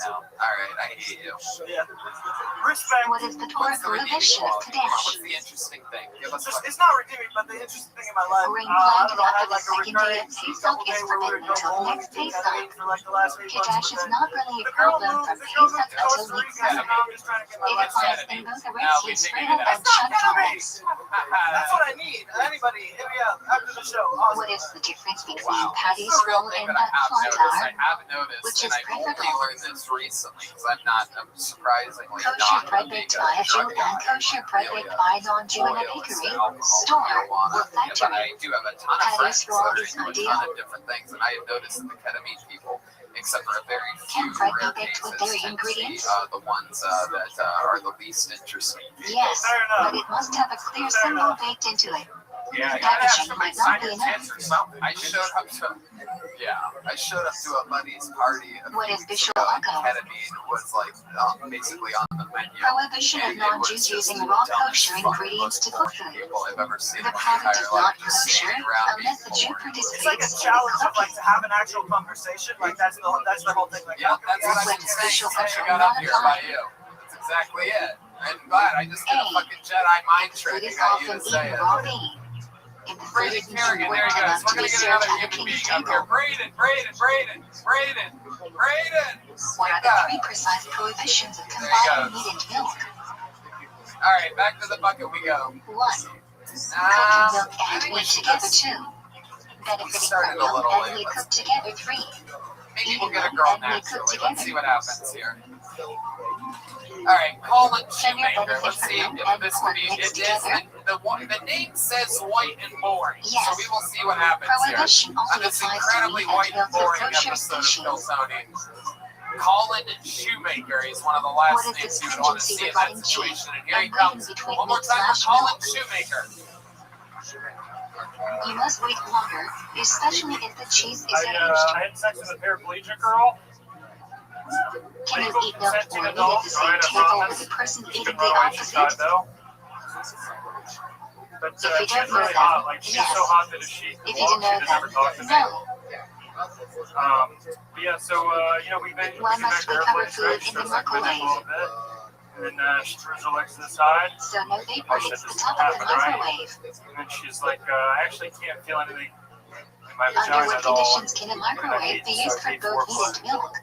Speaker 3: No. Alright, I hate you.
Speaker 6: Yeah. Respect.
Speaker 2: What is the Torah
Speaker 3: What's the redeeming
Speaker 2: prohibition of
Speaker 3: quality? What's
Speaker 2: Kadesh?
Speaker 3: the interesting thing? Give us
Speaker 6: It's not redeeming, but the interesting thing in my life,
Speaker 2: Grain
Speaker 6: I
Speaker 2: planted
Speaker 6: don't know, I
Speaker 2: after
Speaker 6: had
Speaker 2: the
Speaker 6: like a
Speaker 2: second day
Speaker 6: recurring
Speaker 2: of Pesach
Speaker 6: double
Speaker 2: is
Speaker 6: day where we
Speaker 2: forbidden
Speaker 6: would go
Speaker 2: until
Speaker 6: home
Speaker 2: next
Speaker 6: and eat
Speaker 2: Pesach.
Speaker 6: ketamine for like the last 8 months.
Speaker 2: Kadesh is not really a
Speaker 6: The girl
Speaker 2: problem from
Speaker 6: moved to
Speaker 2: Pesach until
Speaker 6: Costa
Speaker 2: next
Speaker 6: Rica,
Speaker 2: summer.
Speaker 6: and now I'm just trying to get my
Speaker 2: It
Speaker 6: life
Speaker 2: applies
Speaker 6: started.
Speaker 2: in both the
Speaker 3: No,
Speaker 2: Red
Speaker 3: we
Speaker 2: Sea
Speaker 3: figured
Speaker 2: Sprinkle
Speaker 3: it out.
Speaker 2: and Shut tribes.
Speaker 6: That's what I need. Anybody, hit me up after the show. Awesome.
Speaker 2: What is the difference between
Speaker 3: Wow.
Speaker 2: patties,
Speaker 3: This is a real
Speaker 2: roll,
Speaker 3: thing
Speaker 2: and
Speaker 3: that I
Speaker 2: flour?
Speaker 3: have noticed,
Speaker 2: Which
Speaker 3: and
Speaker 2: is
Speaker 3: I only
Speaker 2: preferable?
Speaker 3: learned this recently because I'm surprisingly
Speaker 2: Kosher
Speaker 3: not a
Speaker 2: bread
Speaker 3: big
Speaker 2: baked by a Jew
Speaker 3: drug
Speaker 2: and
Speaker 3: guy.
Speaker 2: kosher bread baked by a non-Jew in a bakery, store, or
Speaker 3: But
Speaker 2: factory.
Speaker 3: I do have a ton of
Speaker 2: Patties,
Speaker 3: friends
Speaker 2: roll
Speaker 3: that are
Speaker 2: is
Speaker 3: into a
Speaker 2: ideal.
Speaker 3: ton of different things, and I have noticed that the ketamine people, except for a very few
Speaker 2: Can bread be
Speaker 3: rare
Speaker 2: baked with
Speaker 3: cases,
Speaker 2: dairy
Speaker 3: tend to be
Speaker 2: ingredients?
Speaker 3: the ones that are the least interesting.
Speaker 2: Yes, but it must have a clear symbol baked into it.
Speaker 10: Yeah,
Speaker 2: The
Speaker 10: you gotta have
Speaker 2: packaging
Speaker 10: somebody
Speaker 2: might not
Speaker 10: sign
Speaker 2: be
Speaker 10: your
Speaker 2: enough.
Speaker 10: tits or something.
Speaker 3: I showed up to a buddy's party a
Speaker 2: What
Speaker 3: few
Speaker 2: is
Speaker 3: weeks
Speaker 2: Bishop
Speaker 3: ago, and
Speaker 2: Alco?
Speaker 3: ketamine was like basically on the menu.
Speaker 2: Prohibition of
Speaker 3: And it was
Speaker 2: non-Jews
Speaker 3: just
Speaker 2: using
Speaker 3: the
Speaker 2: raw
Speaker 3: dumbest
Speaker 2: kosher
Speaker 3: fucking
Speaker 2: ingredients to cook food.
Speaker 3: people I've ever seen
Speaker 2: The
Speaker 3: in my
Speaker 2: product is
Speaker 3: entire
Speaker 2: not
Speaker 3: life, just
Speaker 2: kosher
Speaker 3: standing around
Speaker 2: unless the Jew
Speaker 3: being bored.
Speaker 6: It's like a
Speaker 2: participates in the
Speaker 6: challenge of like
Speaker 2: cooking.
Speaker 6: to have an actual conversation. Like that's the whole thing. Like,
Speaker 3: Yeah, that's what I've been
Speaker 2: What's
Speaker 3: saying
Speaker 2: Bishop
Speaker 3: since
Speaker 2: Alco
Speaker 3: I got up here by
Speaker 2: modified?
Speaker 3: you. That's exactly it. I'm glad I just did a
Speaker 2: A.
Speaker 3: fucking Jedi mind
Speaker 2: Food
Speaker 3: trick and
Speaker 2: is
Speaker 3: got you
Speaker 2: often
Speaker 3: to say
Speaker 2: eaten
Speaker 3: it.
Speaker 2: raw bean. If the food
Speaker 3: Braden
Speaker 2: is
Speaker 3: Kerrigan, there
Speaker 2: important
Speaker 3: he goes.
Speaker 2: enough
Speaker 3: We're
Speaker 2: to be
Speaker 3: gonna get
Speaker 2: served
Speaker 3: another
Speaker 2: at a
Speaker 3: human
Speaker 2: king's
Speaker 3: being up here.
Speaker 2: table,
Speaker 3: Braden.
Speaker 2: what are
Speaker 3: Take
Speaker 2: the
Speaker 3: that.
Speaker 2: three precise prohibitions of
Speaker 3: There he
Speaker 2: combining
Speaker 3: goes.
Speaker 2: meat and milk?
Speaker 3: All right, back to the bucket we go.
Speaker 2: 1. Cooking
Speaker 3: I
Speaker 2: milk and
Speaker 3: think we
Speaker 2: meat
Speaker 3: should
Speaker 2: together.
Speaker 3: just
Speaker 2: 2. Benefiting
Speaker 3: started
Speaker 2: from
Speaker 3: a
Speaker 2: milk
Speaker 3: little
Speaker 2: and
Speaker 3: late.
Speaker 2: meat
Speaker 3: Let's-
Speaker 2: cooked together. 3.
Speaker 3: maybe
Speaker 2: Eating
Speaker 3: we'll get a
Speaker 2: milk
Speaker 3: girl
Speaker 2: and meat cooked
Speaker 3: naturally. Let's see
Speaker 2: together.
Speaker 3: what happens here. All right, Colin
Speaker 2: Can you
Speaker 3: Shoemaker.
Speaker 2: benefit
Speaker 3: Let's
Speaker 2: from
Speaker 3: see
Speaker 2: milk
Speaker 3: if
Speaker 2: and
Speaker 3: this
Speaker 2: pork
Speaker 3: could be.
Speaker 2: mixed
Speaker 3: It is.
Speaker 2: together?
Speaker 3: The name says white and boring, so
Speaker 2: Yes.
Speaker 3: we will see what happens here.
Speaker 2: Prohibition
Speaker 3: On
Speaker 2: also
Speaker 3: this
Speaker 2: applies to
Speaker 3: incredibly
Speaker 2: meat
Speaker 3: white
Speaker 2: and
Speaker 3: and
Speaker 2: milk of
Speaker 3: boring
Speaker 2: kosher
Speaker 3: episode of
Speaker 2: species.
Speaker 3: Hilltonian. Colin Shoemaker is one of the
Speaker 2: What
Speaker 3: last
Speaker 2: is the
Speaker 3: names you would want to
Speaker 2: stringency
Speaker 3: see in that
Speaker 2: regarding cheese
Speaker 3: situation. And here he
Speaker 2: and grain
Speaker 3: comes.
Speaker 2: between
Speaker 3: One more
Speaker 2: meat
Speaker 3: time for
Speaker 2: slash
Speaker 3: Colin
Speaker 2: milk?
Speaker 3: Shoemaker.
Speaker 2: You must wait longer, especially if the cheese is aged.
Speaker 10: I had sex with a paraplegic girl.
Speaker 2: Can you
Speaker 10: Legal
Speaker 2: eat milk
Speaker 10: consenting
Speaker 2: or meat at
Speaker 10: adult.
Speaker 2: the
Speaker 10: All
Speaker 2: same
Speaker 10: right, I
Speaker 2: table
Speaker 10: promise.
Speaker 2: with the person
Speaker 10: You
Speaker 2: eating
Speaker 10: can
Speaker 2: the
Speaker 10: moderation side
Speaker 2: opposite?
Speaker 10: though. But
Speaker 2: If you
Speaker 10: she's
Speaker 2: don't know
Speaker 10: really
Speaker 2: that,
Speaker 10: hot. Like she's
Speaker 2: yes.
Speaker 10: so hot that if she
Speaker 2: If
Speaker 10: could
Speaker 2: you
Speaker 10: walk,
Speaker 2: didn't know
Speaker 10: she'd never talk to
Speaker 2: that,
Speaker 10: me.
Speaker 2: no.
Speaker 10: But yeah, so we've been
Speaker 2: Why
Speaker 10: looking
Speaker 2: must
Speaker 10: at
Speaker 2: we
Speaker 10: her
Speaker 2: cover
Speaker 10: place,
Speaker 2: food
Speaker 10: right?
Speaker 2: in
Speaker 10: She
Speaker 2: the
Speaker 10: starts like bending a
Speaker 2: microwave?
Speaker 10: little bit. And then she throws her legs to the side.
Speaker 2: So no vapor
Speaker 10: Oh shit,
Speaker 2: hits the
Speaker 10: this
Speaker 2: top
Speaker 10: is
Speaker 2: of the
Speaker 10: happening, right?
Speaker 2: microwave.
Speaker 10: And then she's like, I actually can't feel anything in my
Speaker 2: Under
Speaker 10: vagina
Speaker 2: what
Speaker 10: at all.
Speaker 2: conditions can a microwave be used for both meat and milk?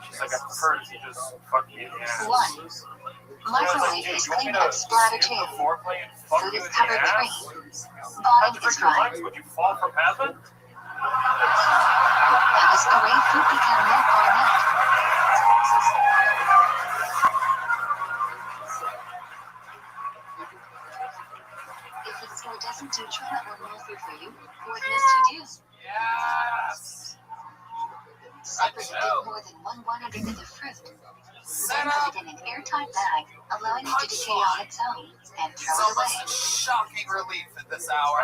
Speaker 10: She's like, I prefer if you just fuck me in the ass.
Speaker 2: 1. Microwave is cleaned up splatter 2. Food is covered 3. Bottom is dry.
Speaker 10: Would you fall from heaven?
Speaker 2: How does parade food become milk or meat? If the store doesn't do Truma or Moser for you, what must you do?
Speaker 3: Yes.
Speaker 2: Separate more than 1/100th of the fruit.
Speaker 3: Set
Speaker 2: Then
Speaker 3: up.
Speaker 2: put it in an airtight bag, allowing it to decay on its own, and throw
Speaker 3: It's
Speaker 2: it away.
Speaker 3: almost a shocking relief that this hour.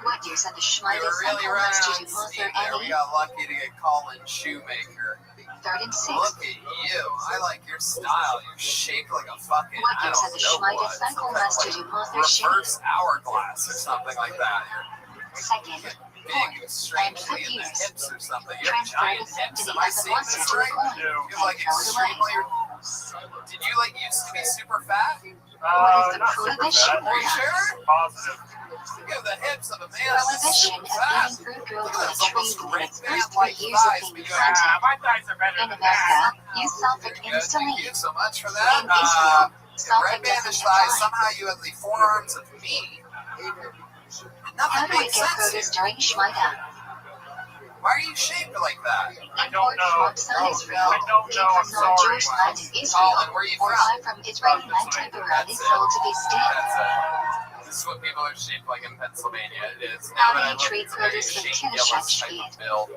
Speaker 2: What use of the
Speaker 3: We
Speaker 2: Schmidt
Speaker 3: were really
Speaker 2: sample
Speaker 3: running
Speaker 2: must
Speaker 3: on
Speaker 2: you
Speaker 3: steam
Speaker 2: author
Speaker 3: there. We
Speaker 2: any?
Speaker 3: got lucky to get Colin Shoemaker.
Speaker 2: 3rd and 6th.
Speaker 3: Look at you. I like your style. You're shaped like a fucking,
Speaker 2: What
Speaker 3: I
Speaker 2: use
Speaker 3: don't
Speaker 2: of the
Speaker 3: know
Speaker 2: Schmidt
Speaker 3: what. Some
Speaker 2: sample
Speaker 3: kind of
Speaker 2: must
Speaker 3: like
Speaker 2: you author shape?
Speaker 3: reverse hourglass or something like that. You're
Speaker 2: 2nd,
Speaker 3: big, strangely in the hips or something. You have giant hips. Am I seeing this right? You're like extremely. Did you like used to be super fat?
Speaker 2: What is the
Speaker 10: Not super
Speaker 2: prohibition
Speaker 10: fat.
Speaker 3: Are you sure?
Speaker 10: Positive.
Speaker 3: You have the hips of a man that's
Speaker 2: Prohibition
Speaker 3: super
Speaker 2: of
Speaker 3: fat.
Speaker 2: eating fruit grown
Speaker 3: Look
Speaker 2: from
Speaker 3: at
Speaker 2: a
Speaker 3: those
Speaker 2: tree
Speaker 3: almost
Speaker 2: within
Speaker 3: great
Speaker 2: its first 3
Speaker 3: man-like
Speaker 2: years of
Speaker 3: thighs,
Speaker 2: being
Speaker 3: but you have.
Speaker 2: planted.
Speaker 10: My thighs are better
Speaker 2: In
Speaker 10: than
Speaker 2: America,
Speaker 10: that.
Speaker 2: use sulfuric
Speaker 3: Good. Thank
Speaker 2: insulin.
Speaker 3: you so much for that.
Speaker 2: In Israel,
Speaker 3: Red
Speaker 2: sulfuric
Speaker 3: bandish
Speaker 2: doesn't
Speaker 3: thighs.
Speaker 2: apply.
Speaker 3: Somehow you have the forearms of me.
Speaker 2: How
Speaker 3: Nothing
Speaker 2: do we
Speaker 3: makes
Speaker 2: get
Speaker 3: sense
Speaker 2: produce
Speaker 3: here.
Speaker 2: during Shmita?
Speaker 3: Why are you shaped like that?
Speaker 2: Import from outside Israel,
Speaker 10: I don't
Speaker 2: came
Speaker 10: know,
Speaker 2: from
Speaker 10: I'm sorry.
Speaker 2: non-Jewish land in Israel,
Speaker 3: Colin, where are you
Speaker 2: or
Speaker 3: from?
Speaker 2: buy from Israeli land temporarily
Speaker 3: That's it.
Speaker 2: sold to be stiff.
Speaker 3: That's it. This is what people are shaped like in Pennsylvania. It is.
Speaker 2: How
Speaker 3: Now that
Speaker 2: do
Speaker 3: I
Speaker 2: you
Speaker 3: look,
Speaker 2: treat
Speaker 3: it's very
Speaker 2: produce with
Speaker 3: shaped
Speaker 2: Kiddush
Speaker 3: yellow type
Speaker 2: speed?
Speaker 3: of build.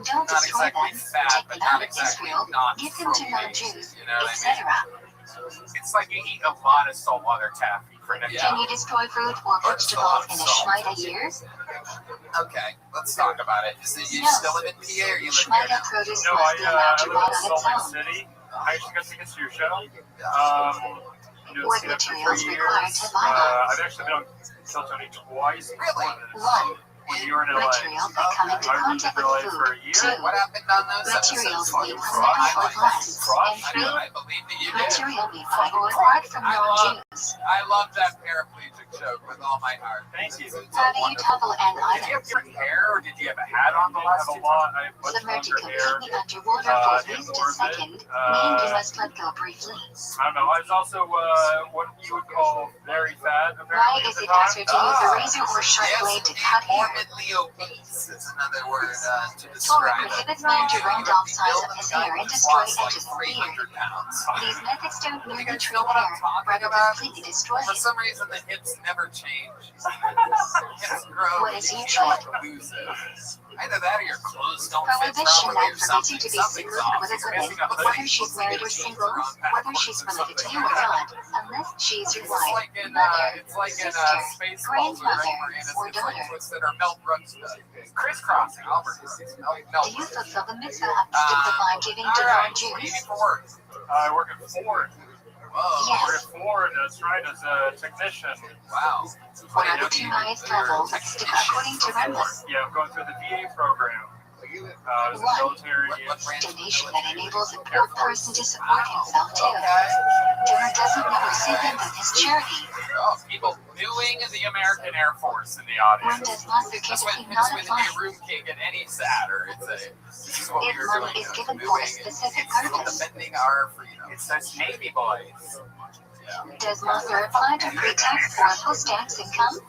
Speaker 2: Don't
Speaker 3: Not
Speaker 2: destroy
Speaker 3: exactly
Speaker 2: them,
Speaker 3: fat,
Speaker 2: take
Speaker 3: but
Speaker 2: them out
Speaker 3: not
Speaker 2: of
Speaker 3: exactly
Speaker 2: Israel,
Speaker 3: not
Speaker 2: give them to
Speaker 3: fruity.
Speaker 2: non-Jews,
Speaker 3: You know what I
Speaker 2: etc.
Speaker 3: mean?
Speaker 10: It's like you eat a lot of saltwater taffy for next
Speaker 3: Yeah.
Speaker 2: Can you destroy fruit or vegetables in a Shmita year?
Speaker 3: Okay, let's talk about it. Is it you
Speaker 2: No.
Speaker 3: still live in PA or you live here
Speaker 2: Shmita
Speaker 3: now?
Speaker 2: produce
Speaker 10: No,
Speaker 2: must be allowed
Speaker 10: I
Speaker 2: to
Speaker 10: live
Speaker 2: rot
Speaker 10: in
Speaker 2: on its
Speaker 10: Salt Lake
Speaker 2: own.
Speaker 10: City. I actually got tickets to your show. Doing
Speaker 2: What
Speaker 10: stand-up for
Speaker 2: materials
Speaker 10: 3
Speaker 2: required
Speaker 10: years.
Speaker 2: to buy
Speaker 10: I've actually been on Kill Tony twice.
Speaker 3: Really?
Speaker 10: Before this.
Speaker 2: 1.
Speaker 10: When you were in LA.
Speaker 2: Materials that come into
Speaker 10: I lived
Speaker 2: contact
Speaker 10: in
Speaker 2: with
Speaker 10: LA
Speaker 2: the
Speaker 10: for a
Speaker 2: food.
Speaker 10: year.
Speaker 2: 2.
Speaker 3: What happened on those
Speaker 2: Materials
Speaker 3: episodes?
Speaker 2: made from metal or glass. And
Speaker 3: I know,
Speaker 2: 3.
Speaker 3: I believe that you did.
Speaker 2: Material made by or acquired from non-Jews.
Speaker 3: I love that paraplegic joke with all my heart.
Speaker 10: Thank you.
Speaker 2: How do you toggle an
Speaker 10: Did you
Speaker 2: item?
Speaker 10: have different hair or did you have a hat on the last two times? I have much
Speaker 2: Submerge it
Speaker 10: longer hair.
Speaker 2: completely underwater for at
Speaker 10: in
Speaker 2: least a
Speaker 10: orbit.
Speaker 2: second, meaning you must let go briefly.
Speaker 10: I don't know. I was also what you would call very fat.
Speaker 2: Why
Speaker 10: Apparently,
Speaker 2: is
Speaker 10: at
Speaker 2: it
Speaker 10: the time.
Speaker 2: better to use a razor or sharp blade to cut hair?
Speaker 3: Morbidly obese is another word to
Speaker 2: Torah
Speaker 3: describe it.
Speaker 2: prohibits man to rend off sides of his hair and destroy edges of beard.
Speaker 3: 300 pounds.
Speaker 2: These methods don't
Speaker 3: You
Speaker 2: merely
Speaker 3: guys
Speaker 2: treat
Speaker 3: know what I'm
Speaker 2: hair,
Speaker 3: talking
Speaker 2: rather
Speaker 3: about?
Speaker 2: completely destroy
Speaker 3: For
Speaker 2: it.
Speaker 3: some reason, the hips never change. Hips grow.
Speaker 2: What is
Speaker 3: you
Speaker 2: usual?
Speaker 3: don't lose it. Either that or your clothes don't fit
Speaker 2: Prohibition
Speaker 3: properly
Speaker 2: that
Speaker 3: or
Speaker 2: forbids you
Speaker 3: something.
Speaker 2: to be
Speaker 3: Something's
Speaker 2: single
Speaker 3: off.
Speaker 2: with a
Speaker 3: It's
Speaker 2: woman,
Speaker 3: messing up the
Speaker 2: whether
Speaker 3: face.
Speaker 2: she's married or single, whether she's related to you or not, unless she's your
Speaker 3: It's
Speaker 2: wife,
Speaker 3: like in
Speaker 2: mother,
Speaker 3: it's like in
Speaker 2: sister,
Speaker 3: Spaceballs where Rick
Speaker 2: grandmother,
Speaker 3: Moranis
Speaker 2: or
Speaker 3: gets like
Speaker 2: daughter.
Speaker 3: twisted or Mel Brooks crisscrossing Albert. No.
Speaker 2: Do you fulfill the mitzvah of justify giving to
Speaker 3: All right. What do you
Speaker 2: non-Jews?
Speaker 3: do for work?
Speaker 10: I work at Ford.
Speaker 3: Whoa.
Speaker 10: I work
Speaker 2: Yes.
Speaker 10: at Ford. That's right, as a technician.
Speaker 3: Wow.
Speaker 2: What are the 2 highest levels according to Rambus?
Speaker 10: Yeah, I'm going through the VA program. I was in the
Speaker 2: 1.
Speaker 10: military.
Speaker 3: What branch?
Speaker 2: Donation that enables a poor person to support himself too.
Speaker 3: Okay.
Speaker 2: Donor doesn't know recipient of his charity.
Speaker 3: Oh, people booing the American Air Force in the audience.
Speaker 2: Rambus must be
Speaker 3: That's when
Speaker 2: typically not
Speaker 3: the
Speaker 2: applied.
Speaker 3: room can't get any sadder. This is what we
Speaker 2: If
Speaker 3: were
Speaker 2: money
Speaker 3: doing.
Speaker 2: is given
Speaker 3: Booing
Speaker 2: for a
Speaker 3: and
Speaker 2: specific
Speaker 3: it's
Speaker 2: purpose.
Speaker 3: defending our freedom.
Speaker 10: It's those Navy boys.
Speaker 3: Yeah.
Speaker 2: Does Mother apply to pre-tax or post-tax income?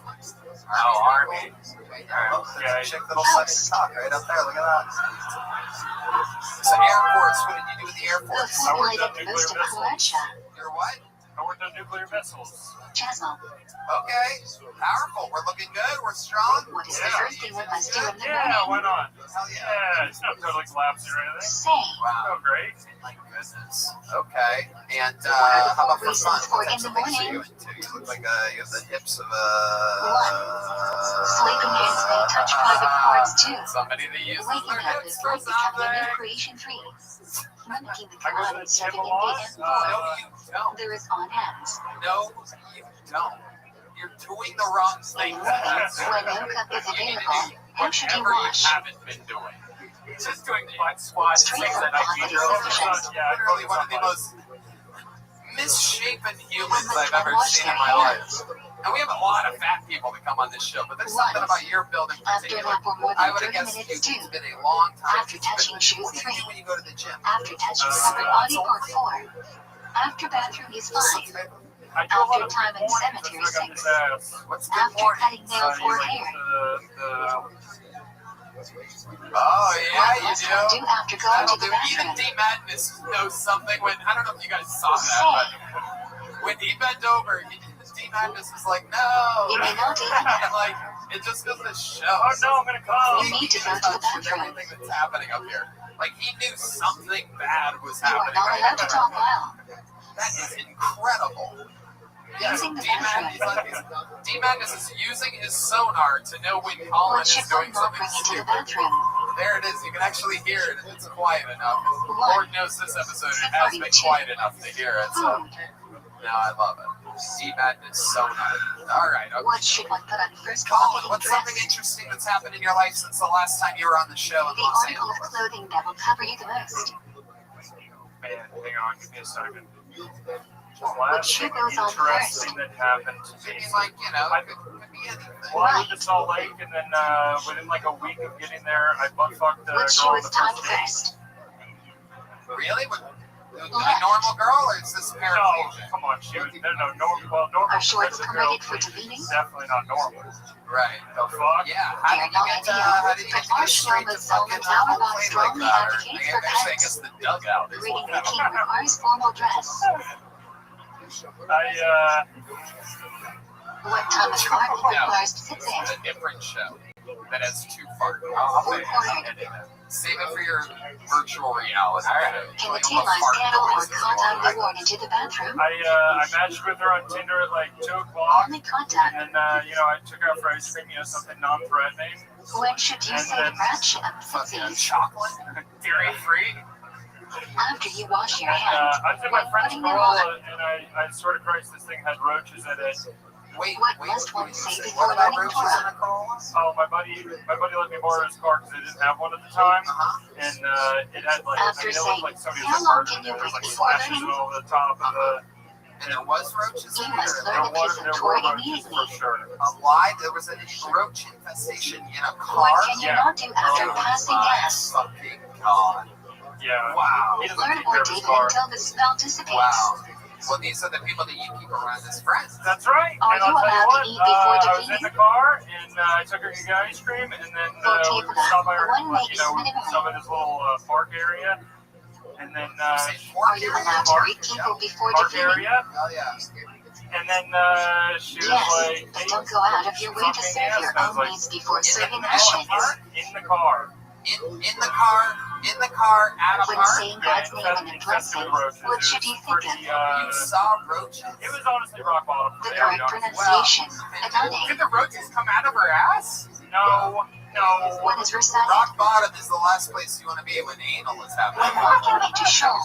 Speaker 10: Oh, Army.
Speaker 3: Oh,
Speaker 10: Yeah,
Speaker 3: check the little section talk right up there. Look at that. So Air Force. What did you do with the Air
Speaker 2: The
Speaker 3: Force?
Speaker 2: formulated most of Appalachia.
Speaker 3: You're what?
Speaker 10: I worked on nuclear missiles.
Speaker 2: Chasm.
Speaker 3: Okay. Powerful. We're looking good. We're strong.
Speaker 2: What is the first thing we must do in the
Speaker 10: Yeah, why
Speaker 2: morning?
Speaker 10: not?
Speaker 3: Hell yeah.
Speaker 10: Yeah, it's not totally collapsing or anything.
Speaker 2: Say.
Speaker 3: Wow.
Speaker 10: Oh, great.
Speaker 3: My goodness. Okay. And
Speaker 2: What are the
Speaker 3: how about
Speaker 2: 4
Speaker 3: for fun?
Speaker 2: reasons for
Speaker 3: What
Speaker 2: in
Speaker 3: types
Speaker 2: the
Speaker 3: of things are
Speaker 2: morning?
Speaker 3: you into? You look like you have the hips of
Speaker 2: 1. Sleeping hands may touch private parts too.
Speaker 3: somebody that uses
Speaker 2: Waking
Speaker 3: their
Speaker 2: up
Speaker 3: hips
Speaker 2: is
Speaker 3: for
Speaker 2: like becoming
Speaker 3: something.
Speaker 2: recreation free. Mimicking the
Speaker 10: I go to
Speaker 2: Quran
Speaker 10: the
Speaker 2: and serving
Speaker 10: gym a
Speaker 2: in
Speaker 10: lot.
Speaker 2: the
Speaker 3: No, you don't.
Speaker 2: There is on hands.
Speaker 3: No, you don't. You're doing the wrong thing.
Speaker 2: When no cup is available, how should you
Speaker 3: Whatever you
Speaker 2: wash?
Speaker 3: haven't been doing.
Speaker 10: Just doing butt squats,
Speaker 2: Straight
Speaker 10: things
Speaker 2: up
Speaker 10: that I
Speaker 2: body
Speaker 10: do.
Speaker 2: sufficient.
Speaker 10: Yeah,
Speaker 3: Literally one of the most misshapen humans
Speaker 2: Women
Speaker 3: I've
Speaker 2: can
Speaker 3: ever
Speaker 2: wash
Speaker 3: seen
Speaker 2: their
Speaker 3: in my life.
Speaker 2: hands.
Speaker 3: And we have a lot of fat people that come on this show, but there's something
Speaker 2: Once.
Speaker 3: about your build in
Speaker 2: After
Speaker 3: particular.
Speaker 2: nap or more
Speaker 3: I
Speaker 2: than
Speaker 3: would have
Speaker 2: 30
Speaker 3: guessed
Speaker 2: minutes
Speaker 3: it's
Speaker 2: too.
Speaker 3: been a long time.
Speaker 2: After touching shoes
Speaker 3: What do you do
Speaker 2: 3.
Speaker 3: when you go to the gym?
Speaker 2: After touching upper body part 4. After bathroom is 5.
Speaker 10: I do a lot
Speaker 2: After
Speaker 10: of
Speaker 2: time in
Speaker 10: mornings
Speaker 2: cemetery
Speaker 10: to pick up
Speaker 2: 6.
Speaker 10: his ass.
Speaker 3: What's good
Speaker 2: After
Speaker 3: morning?
Speaker 2: cutting nails or
Speaker 10: like
Speaker 2: hair.
Speaker 3: Oh, yeah,
Speaker 2: What
Speaker 3: you
Speaker 2: must one do
Speaker 3: do.
Speaker 2: after going
Speaker 3: That'll
Speaker 2: to the
Speaker 3: do. Even
Speaker 2: bathroom?
Speaker 3: D Madness knows something when, I don't know if you guys saw that,
Speaker 2: Say.
Speaker 3: but when he bent over, D Madness was like, no.
Speaker 2: You may not even
Speaker 3: And like, it just goes to show.
Speaker 10: Oh no, I'm gonna come.
Speaker 2: You need to go to the bathroom.
Speaker 3: Everything that's happening up here. Like, he knew something bad was
Speaker 2: You are
Speaker 3: happening.
Speaker 2: not allowed to talk loud.
Speaker 3: That is incredible.
Speaker 2: Using the bathroom.
Speaker 3: D-Magnus is using his sonar to know when Colin
Speaker 2: What
Speaker 3: is
Speaker 2: should
Speaker 3: doing
Speaker 2: not
Speaker 3: something
Speaker 2: bring you to the
Speaker 3: stupid.
Speaker 2: bathroom?
Speaker 3: There it is. You can actually hear it. It's quiet enough. Lord knows this episode it has been quiet enough to hear it. So, no, I love it. D-Magnus sonar. All right. Okay.
Speaker 2: What should one put on first while
Speaker 3: Colin,
Speaker 2: getting
Speaker 3: what's something
Speaker 2: dressed?
Speaker 3: interesting that's happened in your life since the last time you were on the show in
Speaker 2: The
Speaker 3: Los
Speaker 2: article of
Speaker 3: Angeles?
Speaker 2: clothing that will cover you the most.
Speaker 10: Man, hang on, give me a second.
Speaker 2: What
Speaker 10: Last
Speaker 2: shoe
Speaker 10: thing
Speaker 2: goes on
Speaker 10: interesting
Speaker 2: first?
Speaker 10: that happened to
Speaker 3: I
Speaker 10: me.
Speaker 3: mean, like, you know, it could be anything.
Speaker 10: Well, I moved to Salt Lake, and then within like a week of getting there, I butt fucked a
Speaker 2: What shoe
Speaker 10: girl on
Speaker 2: is
Speaker 10: the
Speaker 2: tied
Speaker 10: first date.
Speaker 2: first?
Speaker 3: Really? A normal girl, or is this
Speaker 10: No,
Speaker 3: paraplegic?
Speaker 10: come on, she was normal.
Speaker 2: Are shorts
Speaker 10: as a
Speaker 2: permitted
Speaker 10: girl,
Speaker 2: for
Speaker 10: she's
Speaker 2: demeaning?
Speaker 10: Definitely not normal.
Speaker 3: Right.
Speaker 10: The fuck?
Speaker 3: Yeah.
Speaker 2: They're not ideal, but Marshall was on the tower box strongly advocates for
Speaker 3: I guess
Speaker 2: pets.
Speaker 3: the dugout is
Speaker 2: Reading
Speaker 3: what
Speaker 2: the king requires formal dress. What Thomas Martin requires to sit there.
Speaker 3: a different show that has two parts. I'll say it. Save it for your virtual reality.
Speaker 2: Can the TMI scandal or contact be worn into the bathroom?
Speaker 10: I matched with her on Tinder at like 2 o'clock,
Speaker 2: Only contact.
Speaker 10: and then I took her out for ice cream, something non-threatening.
Speaker 2: When should you say the branch of
Speaker 3: Fucking
Speaker 2: footsies?
Speaker 3: chocolate, dairy-free.
Speaker 2: After you wash your
Speaker 10: I
Speaker 2: hands,
Speaker 10: was in
Speaker 2: when
Speaker 10: my friend's
Speaker 2: putting them
Speaker 10: parole,
Speaker 2: on,
Speaker 10: and I swear to Christ, this thing had roaches in it.
Speaker 3: Wait,
Speaker 2: what
Speaker 3: wait,
Speaker 2: must
Speaker 3: what
Speaker 2: one
Speaker 3: did you
Speaker 2: say
Speaker 3: say?
Speaker 2: before
Speaker 3: What about
Speaker 2: learning
Speaker 3: roaches in
Speaker 2: Torah?
Speaker 3: a Corolla?
Speaker 10: Oh, my buddy let me borrow his car because I didn't have one at the time, and it had like,
Speaker 2: After
Speaker 10: it looked
Speaker 2: saying,
Speaker 10: like somebody
Speaker 2: how
Speaker 10: was
Speaker 2: long
Speaker 10: murdered.
Speaker 2: can you
Speaker 10: There was
Speaker 2: breathe
Speaker 10: like
Speaker 2: before
Speaker 10: slashes
Speaker 2: learning?
Speaker 10: over the top of the.
Speaker 3: And there was roaches
Speaker 2: You
Speaker 3: in
Speaker 2: must
Speaker 3: there.
Speaker 2: learn a piece of
Speaker 10: There
Speaker 2: Torah
Speaker 10: were roaches
Speaker 2: immediately.
Speaker 10: for sure.
Speaker 3: A lie? There was a roach infestation in a car?
Speaker 2: What can you
Speaker 10: Yeah.
Speaker 2: not do after passing
Speaker 3: my
Speaker 2: gas?
Speaker 3: fucking God.
Speaker 10: Yeah.
Speaker 3: Wow.
Speaker 10: He doesn't
Speaker 2: Learn
Speaker 10: take
Speaker 2: or
Speaker 10: care of his
Speaker 2: dig
Speaker 10: car.
Speaker 2: until the smell dissipates.
Speaker 3: Wow. Well, these are the people that you keep around as friends.
Speaker 10: That's right.
Speaker 2: Are
Speaker 10: And
Speaker 2: you
Speaker 10: I'll tell
Speaker 2: allowed to
Speaker 10: what,
Speaker 2: eat before
Speaker 10: I was in
Speaker 2: debating?
Speaker 10: the car, and I took her to get ice cream, and then
Speaker 2: For
Speaker 10: we
Speaker 2: table
Speaker 10: stopped by her,
Speaker 2: one may eat minimum.
Speaker 10: some of this little park area, and then
Speaker 3: You say
Speaker 2: Are
Speaker 3: pork
Speaker 2: you
Speaker 3: area?
Speaker 2: allowed to greet people before
Speaker 10: park
Speaker 2: debating?
Speaker 10: area,
Speaker 3: Oh, yeah.
Speaker 10: and then she was
Speaker 2: Yes,
Speaker 10: like,
Speaker 2: but
Speaker 10: hey,
Speaker 2: don't go out of your way to serve your
Speaker 10: I was
Speaker 2: own
Speaker 10: like,
Speaker 2: needs before serving
Speaker 3: the
Speaker 2: Russians.
Speaker 10: in the car.
Speaker 3: In the car, at a
Speaker 2: When
Speaker 3: park.
Speaker 2: saying God's name and in blessing, what should you think of?
Speaker 3: You saw roaches.
Speaker 10: It was honestly rock bottom for
Speaker 2: The
Speaker 10: me, I'll be
Speaker 2: correct
Speaker 10: honest.
Speaker 2: pronunciation,
Speaker 3: Did
Speaker 2: Adane.
Speaker 3: the roaches come out of her ass?
Speaker 10: No.
Speaker 2: What is recited?
Speaker 3: Rock bottom is the last place you want to be when anal is happening.
Speaker 2: When walking into shul,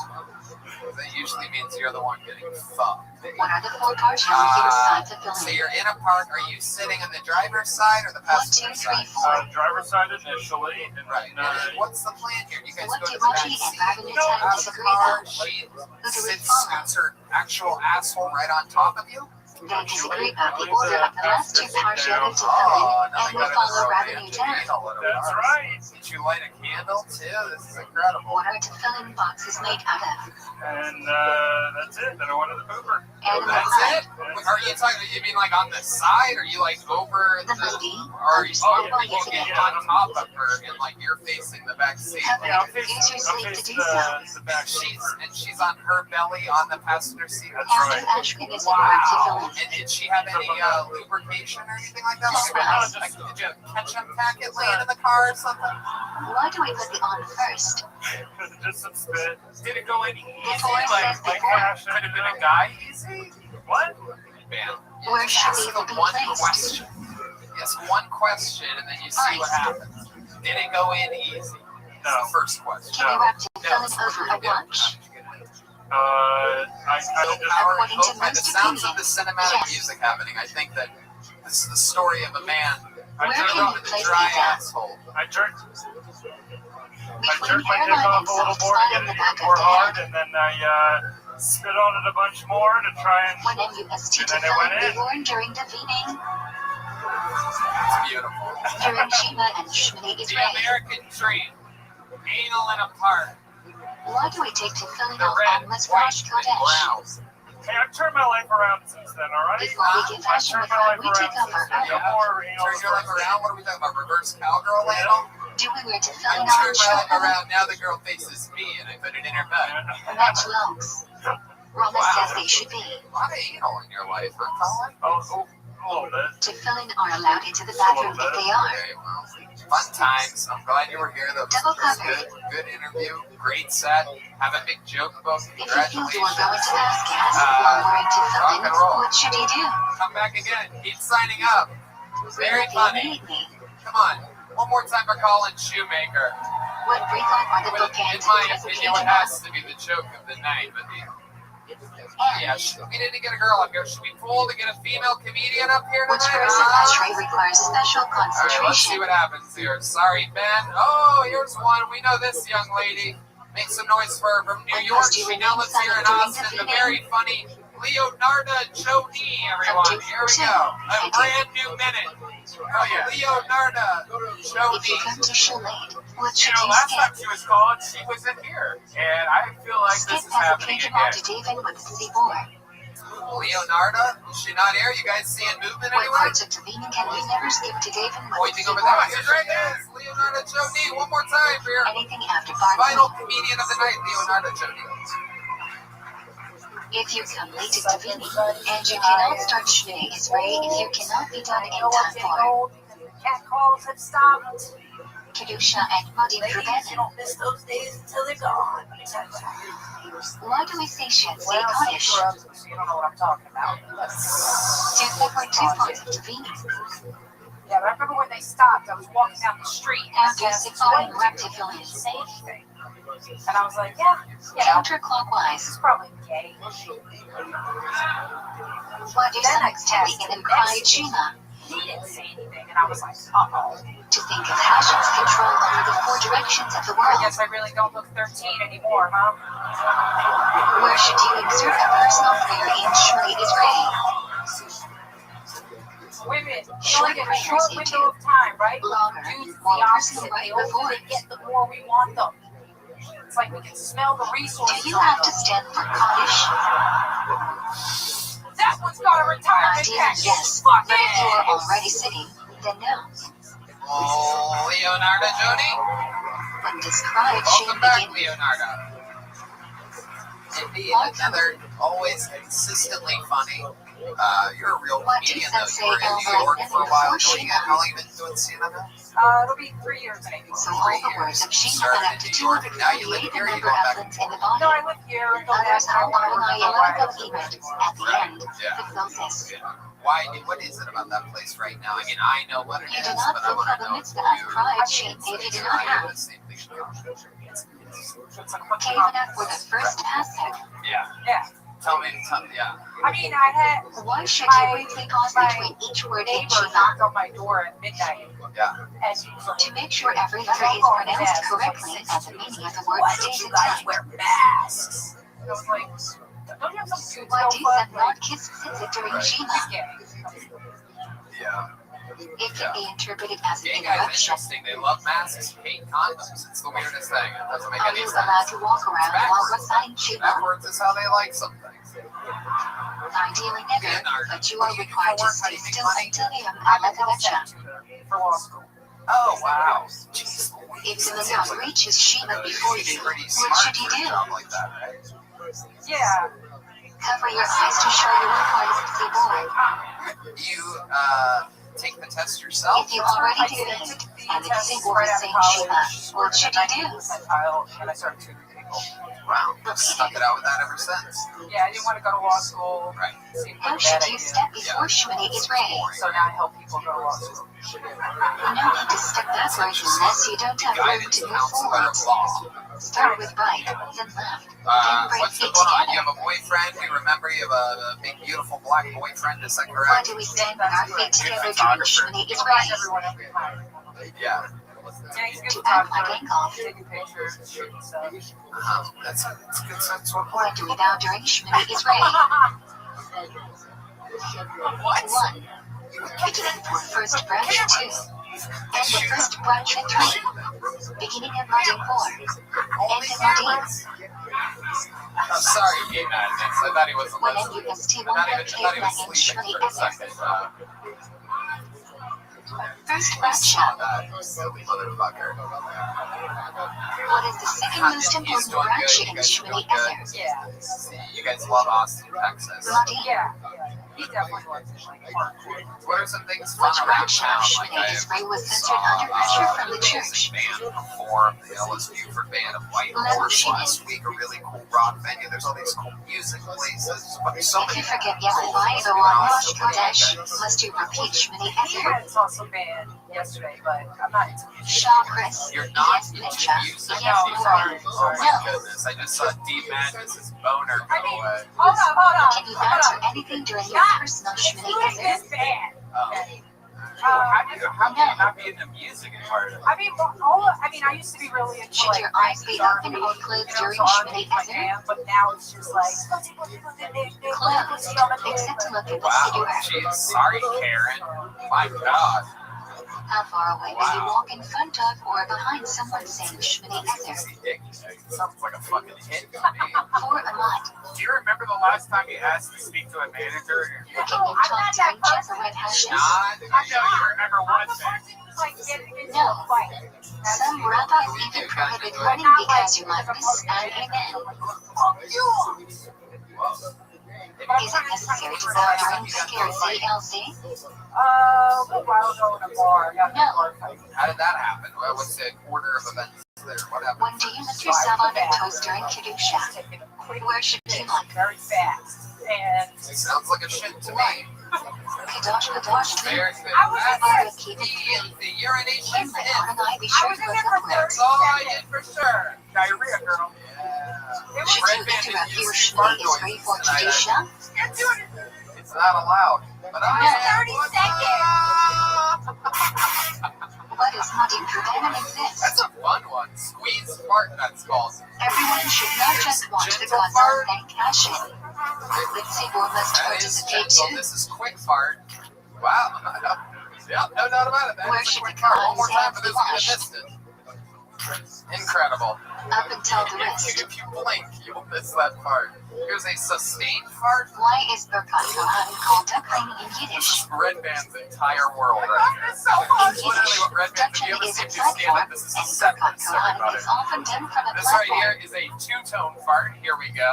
Speaker 3: That usually means you're the one getting fucked.
Speaker 2: what are the four partiality sides of
Speaker 3: So
Speaker 2: filming?
Speaker 3: you're in a park. Are you sitting in the driver's side or the
Speaker 2: 1, 2,
Speaker 3: passenger
Speaker 2: 3,
Speaker 3: side?
Speaker 2: 4.
Speaker 10: Driver's side initially, and
Speaker 3: Right.
Speaker 10: then
Speaker 3: And then what's the plan here? You guys
Speaker 2: What
Speaker 3: go
Speaker 2: do
Speaker 3: to the back
Speaker 2: Raji and
Speaker 3: seat.
Speaker 2: Rabbi
Speaker 3: Out
Speaker 2: Rothschild
Speaker 3: of the
Speaker 2: disagree
Speaker 3: car.
Speaker 2: about?
Speaker 3: She
Speaker 2: Who do we
Speaker 3: sits,
Speaker 2: follow?
Speaker 3: scoots her actual asshole right on top of you.
Speaker 2: They disagree about the order of the last two partiality to
Speaker 3: Oh,
Speaker 2: filming,
Speaker 3: now
Speaker 2: and
Speaker 3: they
Speaker 2: will
Speaker 3: got
Speaker 2: follow
Speaker 3: another
Speaker 2: Rabbi
Speaker 3: romantic
Speaker 2: Rothschild.
Speaker 3: anal at a
Speaker 10: that's
Speaker 3: bar.
Speaker 10: right.
Speaker 3: Did you light a candle too? This is incredible.
Speaker 2: What are to-fill-in boxes made out of?
Speaker 10: And that's it. Then I went to the pooper.
Speaker 2: Animal
Speaker 3: That's
Speaker 2: hide,
Speaker 3: it? Are you talking? You mean like on the side? Are you like over
Speaker 2: the
Speaker 3: the?
Speaker 2: movie,
Speaker 3: Or are you
Speaker 2: understand why
Speaker 3: you
Speaker 2: using
Speaker 3: get
Speaker 2: it.
Speaker 3: on top of her and like you're facing the back seat?
Speaker 10: Yeah, I'm
Speaker 2: However,
Speaker 10: facing,
Speaker 2: it is
Speaker 10: I'm
Speaker 2: safe to
Speaker 10: facing
Speaker 2: do so.
Speaker 10: the back seat.
Speaker 3: She's on her belly on the passenger seat.
Speaker 10: That's
Speaker 2: After
Speaker 10: right.
Speaker 2: Ashwin is correct to
Speaker 3: Wow.
Speaker 2: fill in.
Speaker 3: And did she have any lubrication or anything like that? Like, did you have a ketchup packet laying in the car or something?
Speaker 2: Why do we put the on first?
Speaker 10: Just some spit.
Speaker 3: Did it go in easy?
Speaker 2: Before it says
Speaker 3: Like
Speaker 2: before.
Speaker 3: could have been a guy easy?
Speaker 10: What?
Speaker 3: Man.
Speaker 2: Where should
Speaker 3: Ask
Speaker 2: we
Speaker 3: the
Speaker 2: be
Speaker 3: one
Speaker 2: placed?
Speaker 3: question. Yes, one question, and then you see what happens. Did it go in easy? That's
Speaker 10: No.
Speaker 3: the first question.
Speaker 2: Can we wrap to fill in over a watch?
Speaker 10: I kind of just.
Speaker 2: According to
Speaker 3: By the
Speaker 2: most
Speaker 3: sounds of
Speaker 2: opinion,
Speaker 3: the cinematic
Speaker 2: yes.
Speaker 3: music happening, I think that this is the story of a man
Speaker 10: I
Speaker 2: Where
Speaker 10: jerked
Speaker 2: can
Speaker 10: off,
Speaker 2: you
Speaker 3: with a
Speaker 2: place
Speaker 3: dry
Speaker 2: these at?
Speaker 3: asshole.
Speaker 10: I jerked
Speaker 2: Between
Speaker 10: my dick
Speaker 2: hairline
Speaker 10: off
Speaker 2: and
Speaker 10: a little
Speaker 2: soft
Speaker 10: more to
Speaker 2: spot
Speaker 10: get
Speaker 2: in
Speaker 10: it
Speaker 2: the
Speaker 10: even
Speaker 2: back of
Speaker 10: more
Speaker 2: the
Speaker 10: hard,
Speaker 2: head.
Speaker 10: and then I spit on it a bunch more to try and.
Speaker 2: When MUST
Speaker 10: And
Speaker 2: to
Speaker 10: then it
Speaker 2: fill
Speaker 10: went
Speaker 2: in
Speaker 10: in.
Speaker 2: be worn during the vening,
Speaker 3: It's beautiful.
Speaker 2: during Shema and Shmini
Speaker 3: The
Speaker 2: Israel.
Speaker 3: American dream. Anal in a park.
Speaker 2: Why do we take to filling
Speaker 3: The
Speaker 2: off
Speaker 3: red,
Speaker 2: on Let's
Speaker 3: white,
Speaker 2: Wash
Speaker 3: and
Speaker 2: Kodesh?
Speaker 3: brown.
Speaker 10: Hey, I've turned my life around since then, alright?
Speaker 2: Before we get
Speaker 10: I've
Speaker 2: fashion
Speaker 10: turned
Speaker 2: with
Speaker 10: my
Speaker 2: her,
Speaker 10: life
Speaker 2: we
Speaker 10: around
Speaker 2: take off
Speaker 10: since
Speaker 2: our
Speaker 10: then. No
Speaker 2: armor.
Speaker 10: more anal
Speaker 3: Turn your life around. What are we talking about? Reverse cowgirl anal?
Speaker 2: Do we wear to
Speaker 3: I
Speaker 2: filling
Speaker 3: turned
Speaker 2: on
Speaker 3: my life
Speaker 2: show?
Speaker 3: around. Now the girl faces me, and I put it in her butt.
Speaker 2: Match lungs. Rama says they should be.
Speaker 3: A lot of anal in your life, huh, Colin?
Speaker 10: Oh, a little bit.
Speaker 2: To fill in are allowed into the bathroom if they are.
Speaker 3: Okay, well. Fun times. I'm glad you were here. That was good. Good interview. Great set. Have a big joke book.
Speaker 2: If you feel you are going
Speaker 3: Congratulations.
Speaker 2: to pass gas while wearing to
Speaker 3: Rock
Speaker 2: fill in,
Speaker 3: and roll.
Speaker 2: what should you do?
Speaker 3: Come back again. Keep signing up. Very funny.
Speaker 2: Immediately.
Speaker 3: Come on. One more time for Colin Shoemaker.
Speaker 2: What breakout are the
Speaker 3: In
Speaker 2: bookends
Speaker 3: my
Speaker 2: of
Speaker 3: opinion, what has to be the joke of the night. But yeah, we need to get a girl up here. Should we pull to get a female comedian up here
Speaker 2: Which
Speaker 3: tonight?
Speaker 2: verse of ashtray requires special
Speaker 3: All right, let's see
Speaker 2: concentration?
Speaker 3: what happens here. Sorry, Ben. Oh, here's one. We know this young lady. Make some noise for her from New
Speaker 2: When
Speaker 3: York.
Speaker 2: must you
Speaker 3: She
Speaker 2: remain
Speaker 3: now lives here in
Speaker 2: silent during
Speaker 3: Austin.
Speaker 2: the
Speaker 3: The very funny Leonardo Jody, everyone. Here we go. A brand new minute. Oh, yeah. Leonardo
Speaker 2: If
Speaker 3: Jody.
Speaker 2: you come to Charlotte, what
Speaker 10: You
Speaker 2: should
Speaker 10: know,
Speaker 2: you
Speaker 10: last time
Speaker 2: skip?
Speaker 10: she was calling, she wasn't here. And I feel like
Speaker 2: Skip
Speaker 10: this is
Speaker 2: has a
Speaker 10: happening
Speaker 2: page
Speaker 10: again.
Speaker 2: to David with C4.
Speaker 3: Leonardo? Is she not here? You guys seeing movement
Speaker 2: When
Speaker 3: anywhere?
Speaker 2: parts of Tavini can we never skip to David with
Speaker 3: Pointing over there.
Speaker 2: C4?
Speaker 3: Here's right there. Leonardo Jody. One more time for your
Speaker 2: Anything after bar
Speaker 3: final
Speaker 2: three.
Speaker 3: comedian of the night, Leonardo Jody.
Speaker 2: If you come late to Tavini and you cannot start Shmini Israel if you cannot be done in time for
Speaker 1: Cat calls have stopped.
Speaker 2: Kedusha and Modi
Speaker 1: Ladies, you
Speaker 2: Prabhavan.
Speaker 1: don't miss those days until they're gone.
Speaker 2: Why do we say Shetzi
Speaker 1: Well,
Speaker 2: Kaddish?
Speaker 1: so you don't know what I'm talking about.
Speaker 2: To cover 2 parts of Tavini.
Speaker 1: Yeah, but I remember when they stopped. I was walking down the street
Speaker 2: How do
Speaker 1: and
Speaker 2: 6 on rectifying?
Speaker 1: say anything. And I was like, yeah, you know,
Speaker 2: Counterclockwise.
Speaker 1: he's probably gay.
Speaker 2: Why do some extend and then cry Shema?
Speaker 1: He didn't say anything, and I was like, uh-oh.
Speaker 2: To think of Hashem's control over the 4 directions of the
Speaker 1: I
Speaker 2: world.
Speaker 1: guess I really don't look 13 anymore, huh?
Speaker 2: Where should you exert a personal prayer in Shmini Israel?
Speaker 1: Women, you only get a short window of time, right?
Speaker 2: Longer,
Speaker 1: Dudes,
Speaker 2: more
Speaker 1: the
Speaker 2: personal
Speaker 1: opposite.
Speaker 2: right
Speaker 1: The older
Speaker 2: before
Speaker 1: they
Speaker 2: it.
Speaker 1: get, the more we want them. It's like we can smell the
Speaker 2: Do
Speaker 1: resources.
Speaker 2: you have to stand for Kaddish?
Speaker 1: That one's got a retirement
Speaker 2: Dear,
Speaker 1: package.
Speaker 2: yes.
Speaker 1: Fuck
Speaker 2: But if you are
Speaker 1: it.
Speaker 2: already sitting, then no.
Speaker 3: Oh, Leonardo Jody.
Speaker 2: When does cry
Speaker 3: Welcome
Speaker 2: shame
Speaker 3: back,
Speaker 2: begin?
Speaker 3: Leonardo. Indeed, another always consistently funny. You're a real
Speaker 2: What do
Speaker 3: comedian, though.
Speaker 2: sensei
Speaker 3: You were in New
Speaker 2: Elva
Speaker 3: York
Speaker 2: and
Speaker 3: for a while
Speaker 2: before
Speaker 3: doing it.
Speaker 2: Shema?
Speaker 3: How long have you been doing CNN?
Speaker 1: It'll be 3 years maybe.
Speaker 2: So all the words of Shema
Speaker 3: Started
Speaker 2: add
Speaker 3: in
Speaker 2: up to
Speaker 3: New York, and now you live
Speaker 2: 248
Speaker 3: here. You
Speaker 2: number
Speaker 3: go back.
Speaker 2: Evans in the
Speaker 1: No, I
Speaker 2: body.
Speaker 1: live here. I go
Speaker 2: Others
Speaker 1: back
Speaker 2: are
Speaker 1: home. I
Speaker 2: Barnai
Speaker 1: go
Speaker 2: Elva
Speaker 1: back.
Speaker 2: Event. At the end,
Speaker 3: Yeah.
Speaker 2: the closest.
Speaker 3: Why? What is it about that place right now? I mean, I know what it
Speaker 2: You
Speaker 3: is,
Speaker 2: do not
Speaker 3: but I want
Speaker 2: fulfill
Speaker 3: to
Speaker 2: the
Speaker 3: know
Speaker 2: mitzvah of pride, shame, if you do not have.
Speaker 3: the same thing.
Speaker 2: Kevin for the first Passover.
Speaker 3: Yeah.
Speaker 1: Yeah.
Speaker 3: Tell me, yeah.
Speaker 1: I mean, I had
Speaker 2: Why should
Speaker 1: My-
Speaker 2: you briefly pause
Speaker 1: my
Speaker 2: between each word in
Speaker 1: neighbor
Speaker 2: Shema?
Speaker 1: knocked on my door at midnight.
Speaker 3: Yeah.
Speaker 1: And he was like,
Speaker 2: To make sure every letter is pronounced correctly and the meaning of the word
Speaker 1: why don't
Speaker 2: stays
Speaker 1: you guys
Speaker 2: intact.
Speaker 1: wear masks? And I was like, don't you have some dudes
Speaker 2: Why
Speaker 1: go
Speaker 2: do
Speaker 1: fuck?
Speaker 2: some not kiss sitze during Shema?
Speaker 1: He's gay.
Speaker 3: Yeah.
Speaker 2: It can be interpreted as an
Speaker 3: Gay guys are
Speaker 2: interruption.
Speaker 3: interesting. They love masks, hate condoms. It's the weirdest thing. It doesn't make
Speaker 2: Are
Speaker 3: any
Speaker 2: you allowed
Speaker 3: sense.
Speaker 2: to walk around while reciting Shema?
Speaker 3: Backwards is how they like some things.
Speaker 2: Ideally never, but you are required to stay still until you have
Speaker 1: I'm a
Speaker 2: Alakadacha.
Speaker 1: for law school.
Speaker 3: Oh, wow. Jeez.
Speaker 2: If the Mazal reaches Shema before you,
Speaker 3: Pretty
Speaker 2: what
Speaker 3: smart
Speaker 2: should you
Speaker 3: for a
Speaker 2: do?
Speaker 3: job like that, right?
Speaker 1: Yeah.
Speaker 2: Cover your eyes to show you are part of the board.
Speaker 3: You, take the test yourself?
Speaker 2: If you already
Speaker 1: I
Speaker 2: do
Speaker 1: did
Speaker 2: it,
Speaker 1: took the
Speaker 2: and the
Speaker 1: test
Speaker 2: single
Speaker 1: right
Speaker 2: is
Speaker 1: out
Speaker 2: saying
Speaker 1: of
Speaker 2: Shema,
Speaker 1: college.
Speaker 2: what should you do?
Speaker 1: Percentile, and I started tutoring people.
Speaker 3: Wow. I've stuck it out with that ever since.
Speaker 1: Yeah, I didn't want to go to law school.
Speaker 3: Right.
Speaker 1: Seemed
Speaker 2: How
Speaker 1: like a
Speaker 2: should
Speaker 1: bad
Speaker 2: you
Speaker 1: idea.
Speaker 2: step before Shemini Israel?
Speaker 1: So now I help people go to law school.
Speaker 2: No need to step backwards unless you don't have room
Speaker 3: Guidance
Speaker 2: to move
Speaker 3: counselor of
Speaker 2: forwards.
Speaker 3: law.
Speaker 2: Start with right, then left, then bring
Speaker 3: What's
Speaker 2: feet
Speaker 3: going on? You
Speaker 2: together.
Speaker 3: have a boyfriend? You remember you have a big, beautiful black boyfriend? Is that
Speaker 2: Why
Speaker 3: correct?
Speaker 2: do we stand with our feet together during Shemini Israel?
Speaker 1: Everyone every time.
Speaker 3: Yeah.
Speaker 1: Yeah, he's a good
Speaker 2: To act like
Speaker 1: photographer.
Speaker 2: Engolf.
Speaker 1: Taking pictures, shooting stuff.
Speaker 3: That's a good sense of
Speaker 2: Why do we bow during Shemini Israel?
Speaker 3: What?
Speaker 2: 1. Beginning for first branch 2. And the first branch 3. Beginning and writing 4.
Speaker 3: Only
Speaker 2: And
Speaker 3: cameras? I'm sorry, gay madness. I thought he wasn't
Speaker 2: When
Speaker 3: listening.
Speaker 2: NUST
Speaker 3: I thought he
Speaker 2: 100K
Speaker 3: was
Speaker 2: in
Speaker 3: sleeping
Speaker 2: Shemini
Speaker 3: for a
Speaker 2: Ezra.
Speaker 3: second.
Speaker 2: First
Speaker 3: I
Speaker 2: branch
Speaker 3: saw that silly motherfucker.
Speaker 2: What is the second most important branch in Shemini Ezra?
Speaker 1: Yeah.
Speaker 3: You guys love Austin, Texas.
Speaker 2: Bloody.
Speaker 1: Yeah. He definitely was like hardcore.
Speaker 3: What are some things fun around town? Like I
Speaker 2: was censored under pressure from the church.
Speaker 3: Band performed the Ellis Buford Band of White Horse last week. A really cool rock venue. There's all these cool music places. But there's so
Speaker 2: If
Speaker 3: many.
Speaker 2: you forget Yahweh, the one Rosh Kodesh, must you repeat Shmini
Speaker 1: He
Speaker 2: Ezer?
Speaker 1: had saw some band yesterday, but I'm not into music.
Speaker 2: Shaw Chris.
Speaker 3: You're not
Speaker 2: Yes,
Speaker 3: into
Speaker 2: Ninja.
Speaker 3: music.
Speaker 2: Yes,
Speaker 1: sorry.
Speaker 3: Oh my
Speaker 2: No.
Speaker 3: goodness. I just saw Deep Madness's boner go away.
Speaker 1: Hold on.
Speaker 2: Can you answer anything during your personal Shmini
Speaker 1: Excluding
Speaker 2: Ezer?
Speaker 1: this band.
Speaker 3: Oh.
Speaker 5: How can you not be into music in part of it?
Speaker 1: I mean, I used to be really into
Speaker 2: Should your eyes be open or closed during Shmini Ezer?
Speaker 1: but now it's just like
Speaker 2: Closed, except to look at the
Speaker 3: Wow.
Speaker 2: Siddur.
Speaker 3: Jeez. Sorry, Karen. My God.
Speaker 2: How far away will you walk in front of or behind someone saying Shmini Ezer?
Speaker 3: Sounds like a fucking hit to me.
Speaker 2: For a month.
Speaker 5: Do you remember the last time you asked to speak to a manager?
Speaker 2: Can you talk during Jezza Red Hashes?
Speaker 3: Not
Speaker 5: I know you remember one thing.
Speaker 1: like getting into
Speaker 2: No.
Speaker 1: a fight.
Speaker 2: Some rabbis even prohibit running because you might miss an amen. Is it necessary to bow during scare ZLZ?
Speaker 1: A while ago in a bar, I got in a
Speaker 2: No.
Speaker 1: bar fight.
Speaker 3: How did that happen? What's the order of events there? What happened?
Speaker 2: When do you lift yourself on your toes during Kedusha?
Speaker 1: Taking a quick
Speaker 2: Where should you look?
Speaker 1: very fast. And
Speaker 3: It sounds like a shit to me.
Speaker 2: Kadosh Kadosh
Speaker 3: Very
Speaker 2: Three.
Speaker 3: good.
Speaker 1: I was in there-
Speaker 2: Keep it three.
Speaker 3: The urination
Speaker 2: When my
Speaker 3: hit.
Speaker 2: God and I be
Speaker 1: I
Speaker 2: sure
Speaker 1: was
Speaker 2: to
Speaker 1: in
Speaker 2: look
Speaker 1: there for
Speaker 2: up where.
Speaker 1: 30
Speaker 3: That's all I
Speaker 1: seconds.
Speaker 3: did for sure.
Speaker 1: Diarrhea, girl.
Speaker 3: Yeah.
Speaker 1: It
Speaker 2: Should
Speaker 1: was
Speaker 2: you interrupt your Shmini Ezer for Kedusha?
Speaker 1: you're doing it.
Speaker 3: It's not allowed. But I
Speaker 2: No.
Speaker 1: 30
Speaker 2: What is Muddy Preventing
Speaker 3: That's
Speaker 2: exist?
Speaker 3: a fun one. Squeeze fart, that's called.
Speaker 2: Everyone should not just watch the Godzilla and cash in. Lindsay Moore must
Speaker 3: That is
Speaker 2: participate
Speaker 3: gentle.
Speaker 2: too.
Speaker 3: This is quick fart. Wow. Yeah, no doubt about it. That
Speaker 2: Where
Speaker 3: is a
Speaker 2: should
Speaker 3: quick
Speaker 2: the
Speaker 3: fart. One more
Speaker 2: cons
Speaker 3: time for those who
Speaker 2: wash?
Speaker 3: missed it. Incredible.
Speaker 2: Up until the wrist.
Speaker 3: If you blink, you'll miss that part. Here's a sustained fart.
Speaker 2: Why is Birkat Kohanim called Duckling in Yiddish?
Speaker 3: Red Band's entire world right here.
Speaker 1: It's so fun.
Speaker 3: It's literally what Red Band, have you ever
Speaker 2: Duckling is
Speaker 3: seen
Speaker 2: a
Speaker 3: me stand
Speaker 2: platform,
Speaker 3: up?
Speaker 2: and
Speaker 3: This is a
Speaker 2: Birkat
Speaker 3: sentence,
Speaker 2: Kohanim
Speaker 3: everybody.
Speaker 2: is often done from a
Speaker 3: This right here
Speaker 2: platform.
Speaker 3: is a two-tone fart. Here we go.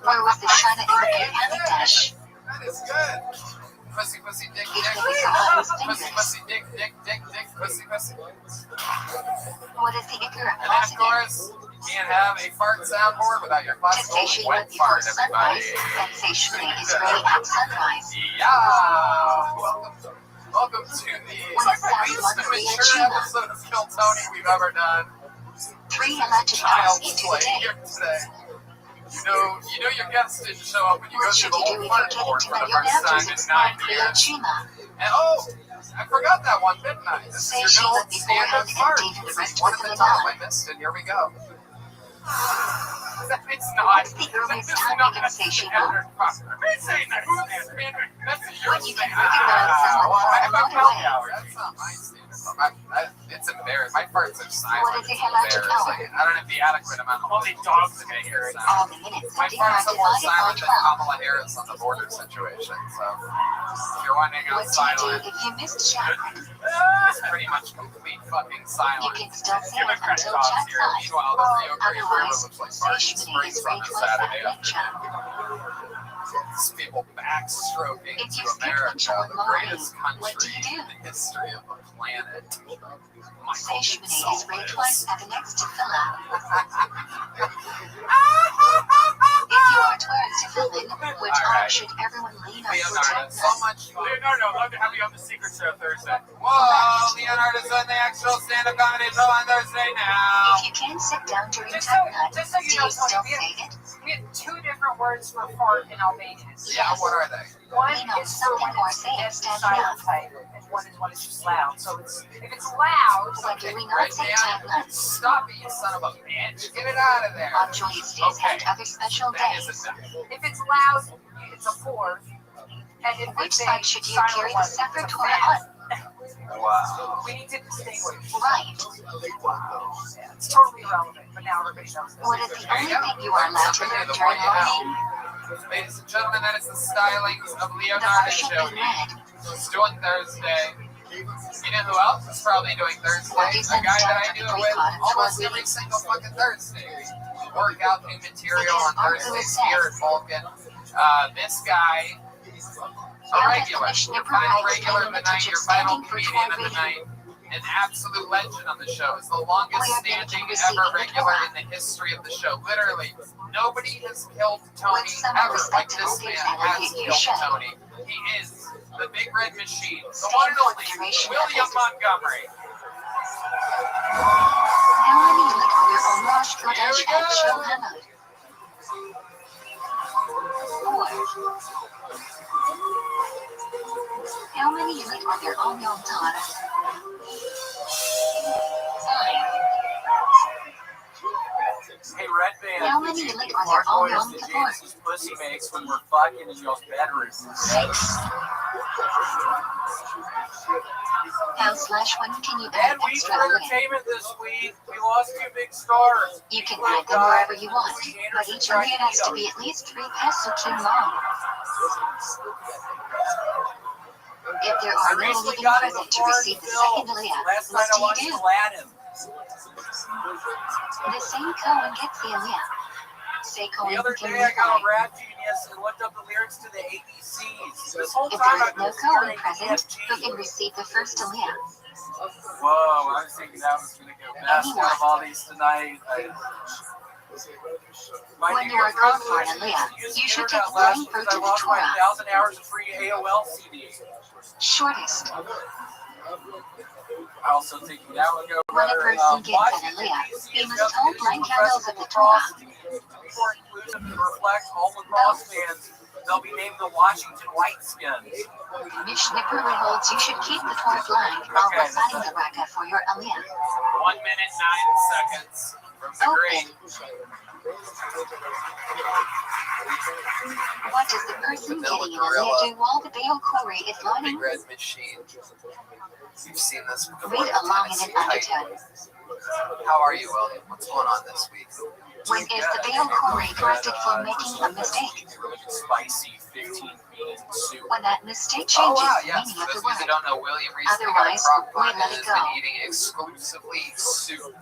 Speaker 2: Where was the Shana immigrant Hamikdash?
Speaker 3: That is good. Pussy, pussy, dick,
Speaker 2: It
Speaker 3: dick.
Speaker 2: could be Kohanim's
Speaker 3: Pussy,
Speaker 2: fingers.
Speaker 3: pussy, dick, dick, dick, dick, pussy, pussy.
Speaker 2: What is the Iker of
Speaker 3: And then, of
Speaker 2: positive?
Speaker 3: course, you can't have a fart soundboard without your
Speaker 2: To
Speaker 3: classical
Speaker 2: say Shema
Speaker 3: wet
Speaker 2: before
Speaker 3: fart, everybody.
Speaker 2: sunrise, and say Shema Israeli at sunrise.
Speaker 3: Yeah! Welcome to the
Speaker 2: When it's South
Speaker 3: least
Speaker 2: Montreal
Speaker 3: mature
Speaker 2: Shema.
Speaker 3: episode of Kill Tony we've ever done.
Speaker 2: 3 alleged
Speaker 3: Child's
Speaker 2: hours into
Speaker 3: play
Speaker 2: the day.
Speaker 3: here today. You know your guests didn't show up when you go
Speaker 2: What
Speaker 3: to
Speaker 2: should
Speaker 3: the
Speaker 2: you do
Speaker 3: old
Speaker 2: if
Speaker 3: fart
Speaker 2: you're
Speaker 3: board
Speaker 2: getting
Speaker 3: for
Speaker 2: to
Speaker 3: the
Speaker 2: know your
Speaker 3: first time
Speaker 2: boundaries
Speaker 3: in
Speaker 2: of
Speaker 3: 9
Speaker 2: Montreal
Speaker 3: years.
Speaker 2: Shema?
Speaker 3: And I forgot that one, didn't I? This
Speaker 2: Say
Speaker 3: is your
Speaker 2: Shema
Speaker 3: gold standard
Speaker 2: beforehand
Speaker 3: fart.
Speaker 2: and David the rest
Speaker 3: One
Speaker 2: with
Speaker 3: at
Speaker 2: the
Speaker 3: the top.
Speaker 2: Milan.
Speaker 3: I missed it. Here we go. It's not.
Speaker 2: What's the earliest
Speaker 3: It's
Speaker 2: time
Speaker 3: not
Speaker 2: you can say Shema?
Speaker 3: standard fart. I'm saying that. That's your
Speaker 2: When you can
Speaker 3: standard.
Speaker 2: recognize someone
Speaker 3: Well,
Speaker 2: from
Speaker 3: I
Speaker 2: a mile away.
Speaker 3: That's not my standard. It's embarrassing. My farts are silent.
Speaker 2: What is the
Speaker 3: It's
Speaker 2: halachic hour?
Speaker 3: embarrassing. I don't have the adequate amount of
Speaker 5: Only dogs can hear it.
Speaker 2: All the minutes
Speaker 3: My
Speaker 2: of dinner are
Speaker 3: farts are more
Speaker 2: divided by
Speaker 3: silent than
Speaker 2: 12.
Speaker 3: Kamala Harris on the border situation. So if you're wondering how
Speaker 2: What do you
Speaker 3: silent,
Speaker 2: do if you missed Shaq?
Speaker 3: it's pretty much complete fucking
Speaker 2: You
Speaker 3: silence.
Speaker 2: can still say it
Speaker 3: Democrat
Speaker 2: until
Speaker 3: talks
Speaker 2: Chat's
Speaker 3: here.
Speaker 2: on.
Speaker 3: Meanwhile, the Rio Grande River
Speaker 2: Otherwise,
Speaker 3: looks like
Speaker 2: say
Speaker 3: Barton
Speaker 2: Shmini
Speaker 3: Springs
Speaker 2: Israeli
Speaker 3: on a
Speaker 2: twice
Speaker 3: Saturday
Speaker 2: at
Speaker 3: afternoon. It's people backstroking
Speaker 2: If you
Speaker 3: to
Speaker 2: skip
Speaker 3: America,
Speaker 2: John
Speaker 3: the
Speaker 2: Murray,
Speaker 3: greatest
Speaker 2: what do
Speaker 3: country
Speaker 2: you do?
Speaker 3: in the history of the planet.
Speaker 2: Say Shmini Israeli twice at the next tefillah. If you are toward tefillin, which arm should everyone lean on for
Speaker 3: Leonardo, so
Speaker 2: tightness?
Speaker 3: much fun.
Speaker 5: Leonardo, I'd love to have you on the Secret Show Thursday.
Speaker 3: Whoa, Leonardo's on the actual stand-up comedy show on Thursday now.
Speaker 2: If you can't sit down during
Speaker 1: Just
Speaker 2: Tefillah,
Speaker 1: so you
Speaker 2: do
Speaker 1: know,
Speaker 2: you still
Speaker 1: Tony,
Speaker 2: say it?
Speaker 1: we had 2 different words for fart in Albanian.
Speaker 3: Yeah, what are they?
Speaker 1: One
Speaker 2: Lean on
Speaker 1: is
Speaker 2: something
Speaker 1: when
Speaker 2: or
Speaker 1: it's
Speaker 2: say it
Speaker 1: dead
Speaker 2: standing
Speaker 1: silent
Speaker 2: up.
Speaker 1: type, and one is when it's just loud. So if it's loud,
Speaker 2: When do we
Speaker 3: Red
Speaker 2: not say
Speaker 3: man,
Speaker 2: Tefillah?
Speaker 3: stop it, you son of a bitch. Get it out of there.
Speaker 2: On joyous days and other special
Speaker 3: That is
Speaker 2: days?
Speaker 3: a thing.
Speaker 1: if it's loud, it's a 4. And if
Speaker 2: Which
Speaker 1: it's a
Speaker 2: side should you
Speaker 1: silent
Speaker 2: carry the
Speaker 1: one,
Speaker 2: separate
Speaker 1: it's a
Speaker 2: Torah
Speaker 1: fast.
Speaker 2: on?
Speaker 3: Wow.
Speaker 1: We need to distinguish.
Speaker 2: Right.
Speaker 1: Yeah, it's totally irrelevant, but now everybody knows this.
Speaker 2: What is the only thing you are allowed to learn during learning?
Speaker 3: Ladies and gentlemen, that is the stylings of
Speaker 2: The
Speaker 3: Leonardo
Speaker 2: heart should be
Speaker 3: Jody.
Speaker 2: red.
Speaker 3: He's doing Thursday. You know who else is probably doing Thursday? A guy that I do it with almost every single fucking Thursday. We work out new material on Thursdays here at Vulcan. This guy, a regular. You're final regular of the night, your final comedian of the night. An absolute legend on the show. Is the longest standing ever regular in the history of the show. Literally, nobody has killed Tony ever like this man has killed Tony. He is the Big Red Machine, the one and only William Montgomery.
Speaker 2: How many liquid orange cottage and show hammer? 4. How many liquid onion tar? 5.
Speaker 9: Hey, Red Band.
Speaker 2: How many liquid
Speaker 9: Mark
Speaker 2: onion
Speaker 9: noticed that
Speaker 2: tar?
Speaker 9: James's pussy makes when we're fucking in y'all's bedroom.
Speaker 2: 6. How/when can you add
Speaker 9: And we
Speaker 2: extra
Speaker 9: for
Speaker 2: oil?
Speaker 9: entertainment this week. We lost 2 big stars.
Speaker 2: You can add them wherever you want, but each onion has to be at least 3 pesos long. If there
Speaker 9: I
Speaker 2: are no
Speaker 9: recently
Speaker 2: living
Speaker 9: got into
Speaker 2: present to
Speaker 9: foreign
Speaker 2: receive the
Speaker 9: film.
Speaker 2: second Aliyah,
Speaker 9: Last
Speaker 2: what
Speaker 9: night I
Speaker 2: do
Speaker 9: watched
Speaker 2: you do?
Speaker 9: Aladdin.
Speaker 2: The same Cohen gets the Aliyah. Say
Speaker 9: The
Speaker 2: Cohen
Speaker 9: other
Speaker 2: can
Speaker 9: day I got
Speaker 2: reply.
Speaker 9: a Rap Genius and looked up the lyrics to the ABCs. This whole
Speaker 2: If
Speaker 9: time
Speaker 2: there
Speaker 9: I've
Speaker 2: is no
Speaker 9: been
Speaker 2: Cohen
Speaker 9: hearing
Speaker 2: present, who
Speaker 9: EFG.
Speaker 2: can receive the first Aliyah?
Speaker 9: Whoa, I was thinking that was going to go best out of all these tonight.
Speaker 2: When you are called for an Aliyah, you should take the blame fruit
Speaker 9: I
Speaker 2: of the
Speaker 9: lost my
Speaker 2: Torah.
Speaker 9: 1,000 hours of free AOL CDs.
Speaker 2: Shortest.
Speaker 9: I also think that would go
Speaker 2: When a
Speaker 9: better.
Speaker 2: person gets an Aliyah, he must hold blank candles of the Torah.
Speaker 9: More inclusive to reflect all lacrosse fans, they'll be named the Washington Whiteskins.
Speaker 2: Mishnah Brewery holds you should keep the Torah blank while reciting the Raka for your Aliyah.
Speaker 3: 1 minute, 9 seconds from the great.
Speaker 2: What does the person getting an Aliyah do while the Baal Kori is
Speaker 3: Big
Speaker 2: learning?
Speaker 3: Red Machine. You've seen this before.
Speaker 2: Read along in an
Speaker 3: Tennessee
Speaker 2: undertone.
Speaker 3: Titan. How are you, William? What's going on this week?
Speaker 2: When is the Baal Kori corrected for making a mistake?
Speaker 9: Spicy 15 bean soup.
Speaker 2: When that mistake
Speaker 3: Oh
Speaker 2: changes
Speaker 3: wow,
Speaker 2: the
Speaker 3: yes.
Speaker 2: meaning
Speaker 3: For
Speaker 2: of the
Speaker 3: those of you
Speaker 2: word.
Speaker 3: that don't know, William recently got a
Speaker 2: Otherwise,
Speaker 3: crock
Speaker 2: we
Speaker 3: pot
Speaker 2: let
Speaker 3: and
Speaker 2: it
Speaker 3: has been
Speaker 2: go.
Speaker 3: eating exclusively soup.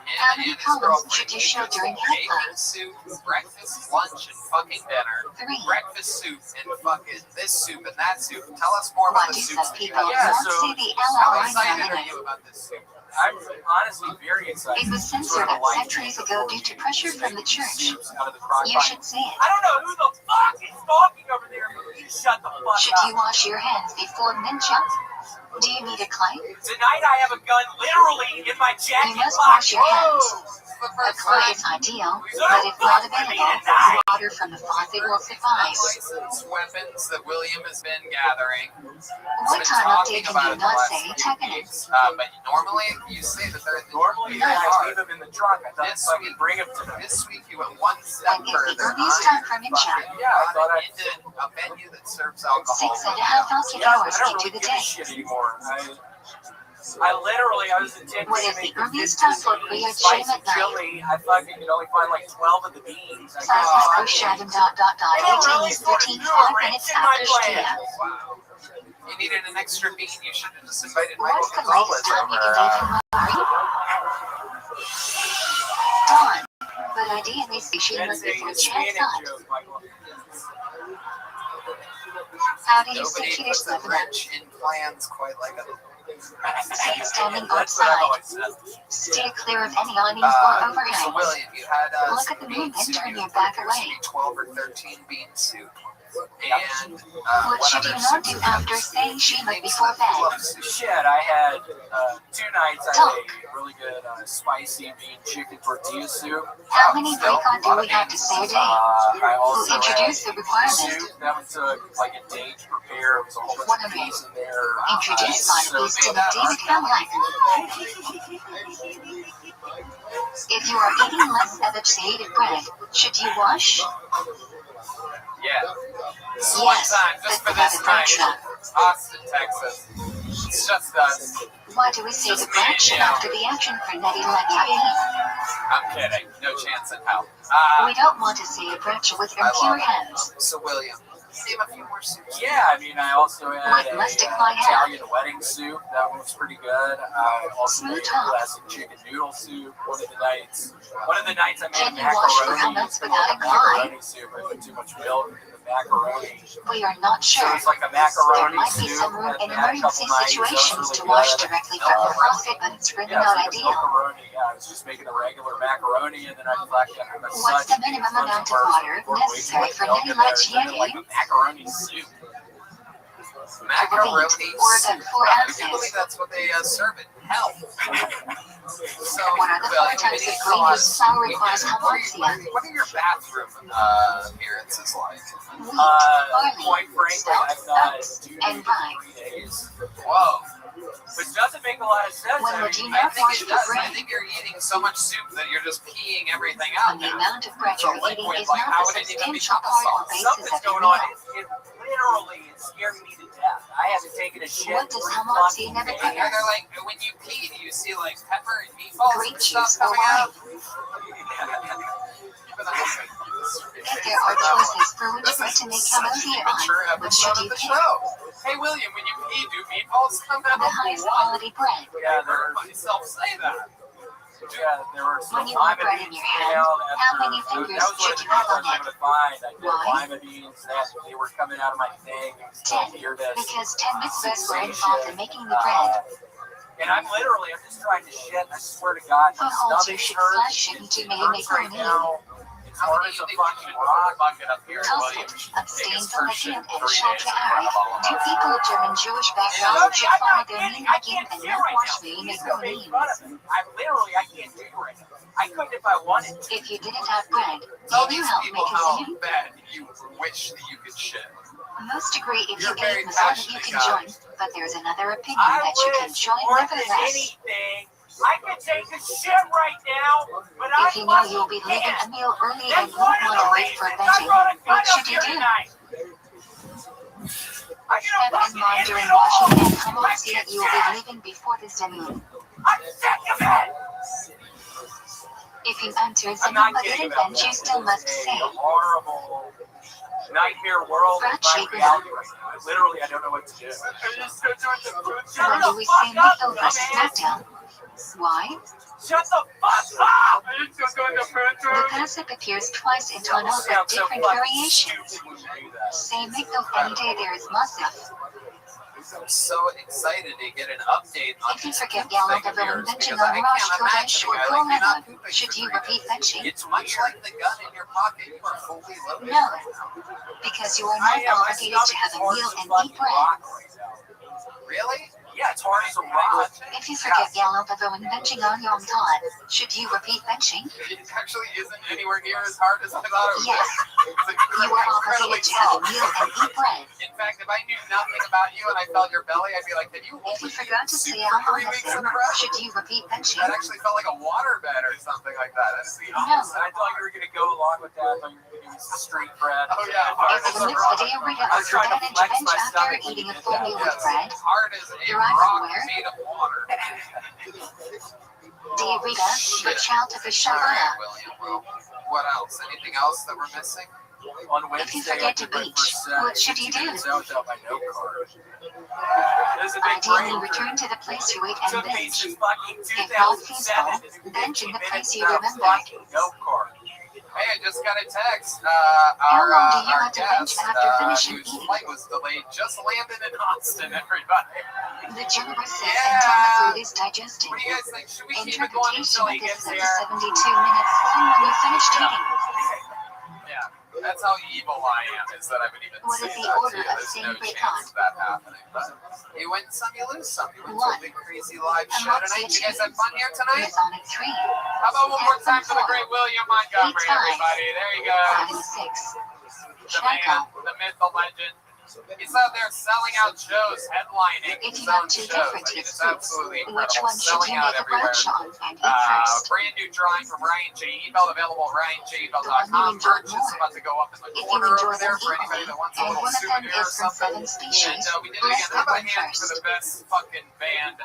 Speaker 2: How many
Speaker 3: And his
Speaker 2: columns
Speaker 3: girlfriend
Speaker 2: should you show during
Speaker 3: daily
Speaker 2: Hanukkah?
Speaker 3: soup, breakfast, lunch, and fucking dinner.
Speaker 2: 3.
Speaker 3: Breakfast soup and fucking this soup and that soup. Tell us more about
Speaker 2: What
Speaker 3: the
Speaker 2: do
Speaker 3: soups
Speaker 2: some
Speaker 3: that you
Speaker 2: people
Speaker 3: have.
Speaker 9: Yeah,
Speaker 2: not
Speaker 9: so
Speaker 2: see the
Speaker 3: How
Speaker 2: LRI
Speaker 3: excited are
Speaker 2: nominee?
Speaker 3: you about this soup?
Speaker 9: I'm honestly very excited.
Speaker 2: It was censored centuries ago due to pressure from the church. You should see it.
Speaker 9: I don't know who the fuck is talking over there, but you shut the fuck
Speaker 2: Should
Speaker 9: up.
Speaker 2: you wash your hands before mincha? Do you need a clay?
Speaker 9: Tonight I have a gun literally in my jacket
Speaker 2: You must
Speaker 9: pocket.
Speaker 2: wash your hands.
Speaker 3: The
Speaker 2: A
Speaker 3: first
Speaker 2: clay
Speaker 3: time
Speaker 2: is ideal, but if not available, water from the faucet will suffice.
Speaker 3: unlicensed weapons that William has been gathering.
Speaker 2: What time of day can you not say taken it?
Speaker 3: But normally you say that they're in the
Speaker 9: Normally I leave them in the trunk. I thought I could bring them to them.
Speaker 3: This week you went one step
Speaker 2: When is
Speaker 3: further.
Speaker 2: the earliest time for mincha?
Speaker 9: Yeah, I thought I
Speaker 3: ended a venue that serves alcohol.
Speaker 2: 6.5
Speaker 9: Yeah,
Speaker 2: hours
Speaker 9: I don't
Speaker 2: into
Speaker 9: really
Speaker 2: the
Speaker 9: give a
Speaker 2: day.
Speaker 9: shit anymore. I was intending
Speaker 2: What
Speaker 9: to
Speaker 2: is the
Speaker 9: make
Speaker 2: earliest time for Korean
Speaker 9: spicy
Speaker 2: stream at night?
Speaker 9: chili. I fucking could only find like 12 of the beans. I
Speaker 2: Francisco Shadden ... 18 is 13 5 minutes after Shkia.
Speaker 3: Wow. You needed an extra bean. You should have just invited
Speaker 2: What's
Speaker 3: Michael
Speaker 2: the latest time you can date from Mari? Dawn. But ideally, she
Speaker 9: That's
Speaker 2: must be
Speaker 9: a
Speaker 2: for
Speaker 9: Hispanic
Speaker 2: chance.
Speaker 9: joke, Michael.
Speaker 2: How do you
Speaker 3: Nobody
Speaker 2: see
Speaker 3: puts
Speaker 2: Peter's
Speaker 3: a wrench in plans quite like a.
Speaker 2: See standing
Speaker 9: That's what I've
Speaker 2: outside.
Speaker 9: always said.
Speaker 2: Steer clear of any awnings or
Speaker 3: So
Speaker 2: overhangs.
Speaker 3: William, you had
Speaker 2: Look at the moon and turn your back away.
Speaker 3: 12 or 13 bean soup. And
Speaker 2: What should you not do after saying Shima before bed?
Speaker 9: Shit, I had 2 nights. I had a really good spicy bean chicken tortilla soup.
Speaker 2: How many recon do we have to say a day?
Speaker 9: I
Speaker 2: Who
Speaker 9: also
Speaker 2: introduced the
Speaker 9: had
Speaker 2: requirement?
Speaker 9: soup that would took like a day to prepare. It was a whole bunch of peas in there.
Speaker 2: Introduced by the beast in a David Hamlet. If you are eating less avocado bread, should you wash?
Speaker 3: yeah, this one
Speaker 2: Yes,
Speaker 3: time, just
Speaker 2: but
Speaker 3: for this
Speaker 2: without a
Speaker 3: night,
Speaker 2: shop.
Speaker 3: Austin, Texas. It's just us.
Speaker 2: Why do we say the
Speaker 3: Just me,
Speaker 2: branch
Speaker 3: you know.
Speaker 2: after the action for Nettie Letty?
Speaker 3: I'm kidding. No chance in hell.
Speaker 2: We don't want to say a branch with
Speaker 3: I
Speaker 2: impure
Speaker 3: love it.
Speaker 2: hands.
Speaker 3: So, William, Name a few more soups.
Speaker 5: Yeah, I mean, I also had
Speaker 2: What
Speaker 5: a
Speaker 2: must I have?
Speaker 5: Italian wedding soup. That one was pretty good. I also made a classic chicken noodle soup. One of the nights I made
Speaker 2: Can you wash your
Speaker 5: macaroni.
Speaker 2: helmets
Speaker 5: It's been
Speaker 2: without
Speaker 5: like
Speaker 2: a
Speaker 5: a
Speaker 2: cry?
Speaker 5: macaroni soup. I put too much milk in the macaroni.
Speaker 2: We are not
Speaker 5: So
Speaker 2: sure.
Speaker 5: it's like a
Speaker 2: There
Speaker 5: macaroni
Speaker 2: might be
Speaker 5: soup.
Speaker 2: some room in
Speaker 5: and had a couple
Speaker 2: emergency
Speaker 5: nights. That was
Speaker 2: situations
Speaker 5: really
Speaker 2: to wash
Speaker 5: good.
Speaker 2: directly from the faucet, but it's really
Speaker 5: Yeah,
Speaker 2: not
Speaker 5: it's like a
Speaker 2: ideal.
Speaker 5: macaroni. Yeah, I was just making a regular macaroni, and then I fucking
Speaker 2: What's the minimum amount of water necessary for nutty
Speaker 5: like a macaroni soup.
Speaker 3: Macaroni
Speaker 2: Or
Speaker 3: soup.
Speaker 2: the 4
Speaker 3: I
Speaker 2: ounces.
Speaker 3: can't believe that's what they serve in hell. So,
Speaker 2: What are the 4 types of green whose flour requires hamartia?
Speaker 3: What are your bathroom appearances like?
Speaker 2: Wheat, barley,
Speaker 5: Quite frankly, I've not
Speaker 2: oats,
Speaker 5: due
Speaker 2: and
Speaker 5: for
Speaker 2: rye.
Speaker 5: 3 days.
Speaker 3: Whoa.
Speaker 5: Which doesn't make a lot of sense.
Speaker 2: When
Speaker 5: I
Speaker 2: would
Speaker 5: mean,
Speaker 2: you
Speaker 3: I
Speaker 2: not
Speaker 3: think
Speaker 2: wash
Speaker 3: it
Speaker 2: your
Speaker 3: does. I
Speaker 2: brain?
Speaker 3: think you're eating so much soup that you're just peeing everything
Speaker 2: When
Speaker 3: out
Speaker 2: the
Speaker 3: now.
Speaker 2: amount of bread
Speaker 3: So
Speaker 2: you're eating
Speaker 3: liquid,
Speaker 2: is
Speaker 3: like,
Speaker 2: not
Speaker 3: how
Speaker 2: the
Speaker 3: would it even be
Speaker 2: substantial part or
Speaker 3: applesauce?
Speaker 2: basis
Speaker 5: something's
Speaker 2: of your
Speaker 5: going on.
Speaker 2: meal.
Speaker 5: It literally is scaring me to death. I haven't taken a shit.
Speaker 2: What does
Speaker 5: for
Speaker 2: hamartia
Speaker 5: fucking
Speaker 2: never
Speaker 5: days.
Speaker 2: prepare?
Speaker 3: And they're like, when you pee, do you see like pepper and meatballs
Speaker 2: Grape
Speaker 3: and stuff
Speaker 2: juice or
Speaker 3: coming
Speaker 2: wine?
Speaker 3: out?
Speaker 2: If there are choices for which bread to make hamartia on, which should you pick?
Speaker 3: Hey William, when you pee, do meatballs come out?
Speaker 2: The highest quality bread.
Speaker 5: Yeah,
Speaker 3: I heard myself say that.
Speaker 5: there were some
Speaker 2: When you want
Speaker 5: lima
Speaker 2: bread in
Speaker 5: beans
Speaker 2: your hand,
Speaker 5: down
Speaker 2: how
Speaker 5: after-
Speaker 2: many fingers
Speaker 5: that was one
Speaker 2: should
Speaker 5: of the
Speaker 2: you have
Speaker 5: things I
Speaker 2: on
Speaker 5: was
Speaker 2: it?
Speaker 5: able to find. I did
Speaker 2: Why?
Speaker 5: lima beans that they were coming out of my thing. It was the
Speaker 2: 10.
Speaker 5: weirdest
Speaker 2: Because 10 mitzvahs were
Speaker 5: sensation.
Speaker 2: involved in making the bread.
Speaker 5: And I'm just trying to shit. I swear to God,
Speaker 2: Who
Speaker 5: my
Speaker 2: holds your
Speaker 5: stomach
Speaker 2: shit
Speaker 5: hurts.
Speaker 2: slash shouldn't you may make
Speaker 5: Right
Speaker 2: a meal?
Speaker 5: now. It's
Speaker 3: How
Speaker 5: hard
Speaker 3: many
Speaker 5: as a
Speaker 3: you think you
Speaker 5: fucking
Speaker 3: should
Speaker 5: rock.
Speaker 3: bucket up here,
Speaker 2: Toast
Speaker 3: William?
Speaker 2: it. Abstain
Speaker 3: His
Speaker 2: from
Speaker 3: first
Speaker 2: Lechem
Speaker 3: shit
Speaker 2: and
Speaker 3: 3
Speaker 2: Shad
Speaker 3: days in front of all of
Speaker 2: Do
Speaker 3: us.
Speaker 2: people of German Jewish background should follow their mean hacking and not wash their meals?
Speaker 5: I can't do it right now. I could if I wanted to.
Speaker 2: If you didn't have bread,
Speaker 3: Tell
Speaker 2: can you
Speaker 3: these
Speaker 2: help
Speaker 3: people
Speaker 2: make a
Speaker 3: how
Speaker 2: scene?
Speaker 3: bad you wish that you could shit.
Speaker 2: Most agree if
Speaker 3: You're
Speaker 2: you
Speaker 3: very
Speaker 2: ate Masada you
Speaker 3: passionate
Speaker 2: can
Speaker 3: guy.
Speaker 2: join, but there's another opinion
Speaker 5: I
Speaker 2: that you can
Speaker 5: wish
Speaker 2: join
Speaker 5: more than
Speaker 2: nevertheless.
Speaker 5: anything, I could take a shit right now, but I
Speaker 2: If you know you'll be leaving a meal early and
Speaker 5: That's
Speaker 2: won't
Speaker 5: one of
Speaker 2: want to
Speaker 5: the
Speaker 2: wait for
Speaker 5: reasons I
Speaker 2: benching,
Speaker 5: brought a gun
Speaker 2: what
Speaker 5: up
Speaker 2: should you
Speaker 5: here
Speaker 2: do?
Speaker 5: tonight. I'm
Speaker 2: Have
Speaker 5: gonna
Speaker 2: in mind during
Speaker 5: fucking
Speaker 2: washing
Speaker 5: end
Speaker 2: and
Speaker 5: it all.
Speaker 2: hamartia you'll be leaving before the Zemun.
Speaker 5: I'm sick of it.
Speaker 2: If you enter
Speaker 5: I'm not
Speaker 2: Zemun
Speaker 5: kidding
Speaker 2: Bagadan
Speaker 5: about
Speaker 2: bench, you
Speaker 5: that.
Speaker 2: still must
Speaker 5: It's
Speaker 2: say,
Speaker 5: a horrible nightmare world of my reality right now. Literally, I don't know what to do.
Speaker 2: when do we say Mytho versus SmackDown? Why?
Speaker 5: Shut the fuck up!
Speaker 2: The concept appears twice in tunnels with different variations. Say Mytho any day there is Masaf.
Speaker 3: I'm so excited to get an update on
Speaker 2: If you
Speaker 3: this
Speaker 2: forget
Speaker 3: poop
Speaker 2: Yellow
Speaker 3: thing
Speaker 2: the
Speaker 3: of
Speaker 2: villain
Speaker 3: yours,
Speaker 2: benching
Speaker 3: because I
Speaker 2: on Rosh
Speaker 3: can't
Speaker 2: Kodesh
Speaker 3: imagine
Speaker 2: or
Speaker 3: you're
Speaker 2: Kol
Speaker 3: like, you're not
Speaker 2: Heaven,
Speaker 3: pooping
Speaker 2: should
Speaker 3: for
Speaker 2: you
Speaker 3: 3
Speaker 2: repeat
Speaker 3: days.
Speaker 2: benching?
Speaker 3: It's much like the gun in your pocket. You are fully loaded.
Speaker 2: No, because you are not obligated to have a meal and eat bread.
Speaker 3: Really?
Speaker 5: Yeah, it's hard as a rock.
Speaker 2: If you forget Yellow the villain benching on Yom Tov, should you repeat benching?
Speaker 3: It actually isn't anywhere near as hard as I thought it was.
Speaker 2: Yes.
Speaker 3: It's
Speaker 2: You are
Speaker 3: incredibly
Speaker 2: obligated to have a
Speaker 3: soft.
Speaker 2: meal and eat bread.
Speaker 3: In fact, if I knew nothing about you and I felt your belly, I'd be like, can you hold
Speaker 2: If you
Speaker 3: me
Speaker 2: forgot to
Speaker 3: soup
Speaker 2: say
Speaker 3: for 3 weeks in a row?
Speaker 2: should you repeat benching?
Speaker 3: That actually felt like a water bed or something like that. That's the
Speaker 2: No.
Speaker 3: opposite.
Speaker 5: I thought you were going to go along with that. I thought you were going to give me some street bread.
Speaker 3: Oh, yeah.
Speaker 2: Is it a mitzvah day Rita or Kodanin to bench after eating a full meal with bread?
Speaker 3: Hard as a
Speaker 2: Derived
Speaker 3: rock
Speaker 2: from where?
Speaker 3: made of water.
Speaker 2: Dear Rita, the child of the
Speaker 3: All right,
Speaker 2: Shabbat.
Speaker 3: William. Well, what else? Anything else that we're missing?
Speaker 5: On
Speaker 2: If
Speaker 5: Wednesday,
Speaker 2: you forget to
Speaker 5: I did my
Speaker 2: beach,
Speaker 5: first set.
Speaker 2: what should you do?
Speaker 5: It's out without my note card. It was a big
Speaker 2: Ideally,
Speaker 5: brain
Speaker 2: return to the place you ate
Speaker 5: It
Speaker 2: and
Speaker 5: took me
Speaker 2: bench.
Speaker 5: since fucking
Speaker 2: If not
Speaker 5: 2007
Speaker 2: feasible,
Speaker 5: to do
Speaker 2: bench in the
Speaker 5: 15
Speaker 2: place
Speaker 5: minutes
Speaker 2: you
Speaker 5: without
Speaker 2: remember.
Speaker 5: fucking note card.
Speaker 3: Hey, I just got a text.
Speaker 2: How long do you
Speaker 3: Our
Speaker 2: want to bench
Speaker 3: guest,
Speaker 2: after finishing
Speaker 3: whose
Speaker 2: eating?
Speaker 3: flight was delayed, just landed in Austin, everybody.
Speaker 2: The generous says until the food is digested.
Speaker 3: What do you guys think? Should we keep it going
Speaker 2: Interpretation
Speaker 3: until he
Speaker 2: of this
Speaker 3: gets
Speaker 2: is a
Speaker 3: here?
Speaker 2: 72-minute form when you finished eating.
Speaker 3: Yeah, that's how evil I am, is that I would even
Speaker 2: What
Speaker 3: say
Speaker 2: is the
Speaker 3: that
Speaker 2: order
Speaker 3: to you.
Speaker 2: of
Speaker 3: There's no
Speaker 2: same
Speaker 3: chance of that happening. But you win some, you lose some. You went to a big crazy live show tonight. You guys had fun here tonight?
Speaker 2: Masonic 3.
Speaker 3: How about one more time for the great William Montgomery, everybody? There you go.
Speaker 2: 5 and 6.
Speaker 3: The man, the myth, the legend. He's out there selling out shows, headlining
Speaker 2: If
Speaker 3: his
Speaker 2: you
Speaker 3: own
Speaker 2: have two
Speaker 3: shows.
Speaker 2: different
Speaker 3: I mean, it's
Speaker 2: tastes,
Speaker 3: absolutely
Speaker 2: which
Speaker 3: incredible.
Speaker 2: one should
Speaker 3: Selling
Speaker 2: you
Speaker 3: out
Speaker 2: make a
Speaker 3: everywhere.
Speaker 2: branch on and eat first?
Speaker 3: Brand new drawing from Ryan J. Ebelt, available at RyanJebelt.com.
Speaker 2: The one you enjoy
Speaker 3: Merch is about to go up in the
Speaker 2: If you
Speaker 3: corner
Speaker 2: enjoy
Speaker 3: over there
Speaker 2: them
Speaker 3: for anybody
Speaker 2: equally,
Speaker 3: that wants a
Speaker 2: and
Speaker 3: little
Speaker 2: one of them
Speaker 3: souvenir or
Speaker 2: is from
Speaker 3: something.
Speaker 2: 7 species,
Speaker 3: And we did it again.
Speaker 2: let's
Speaker 3: How
Speaker 2: get
Speaker 3: about
Speaker 2: one
Speaker 3: a hand for
Speaker 2: first.
Speaker 3: the best fucking band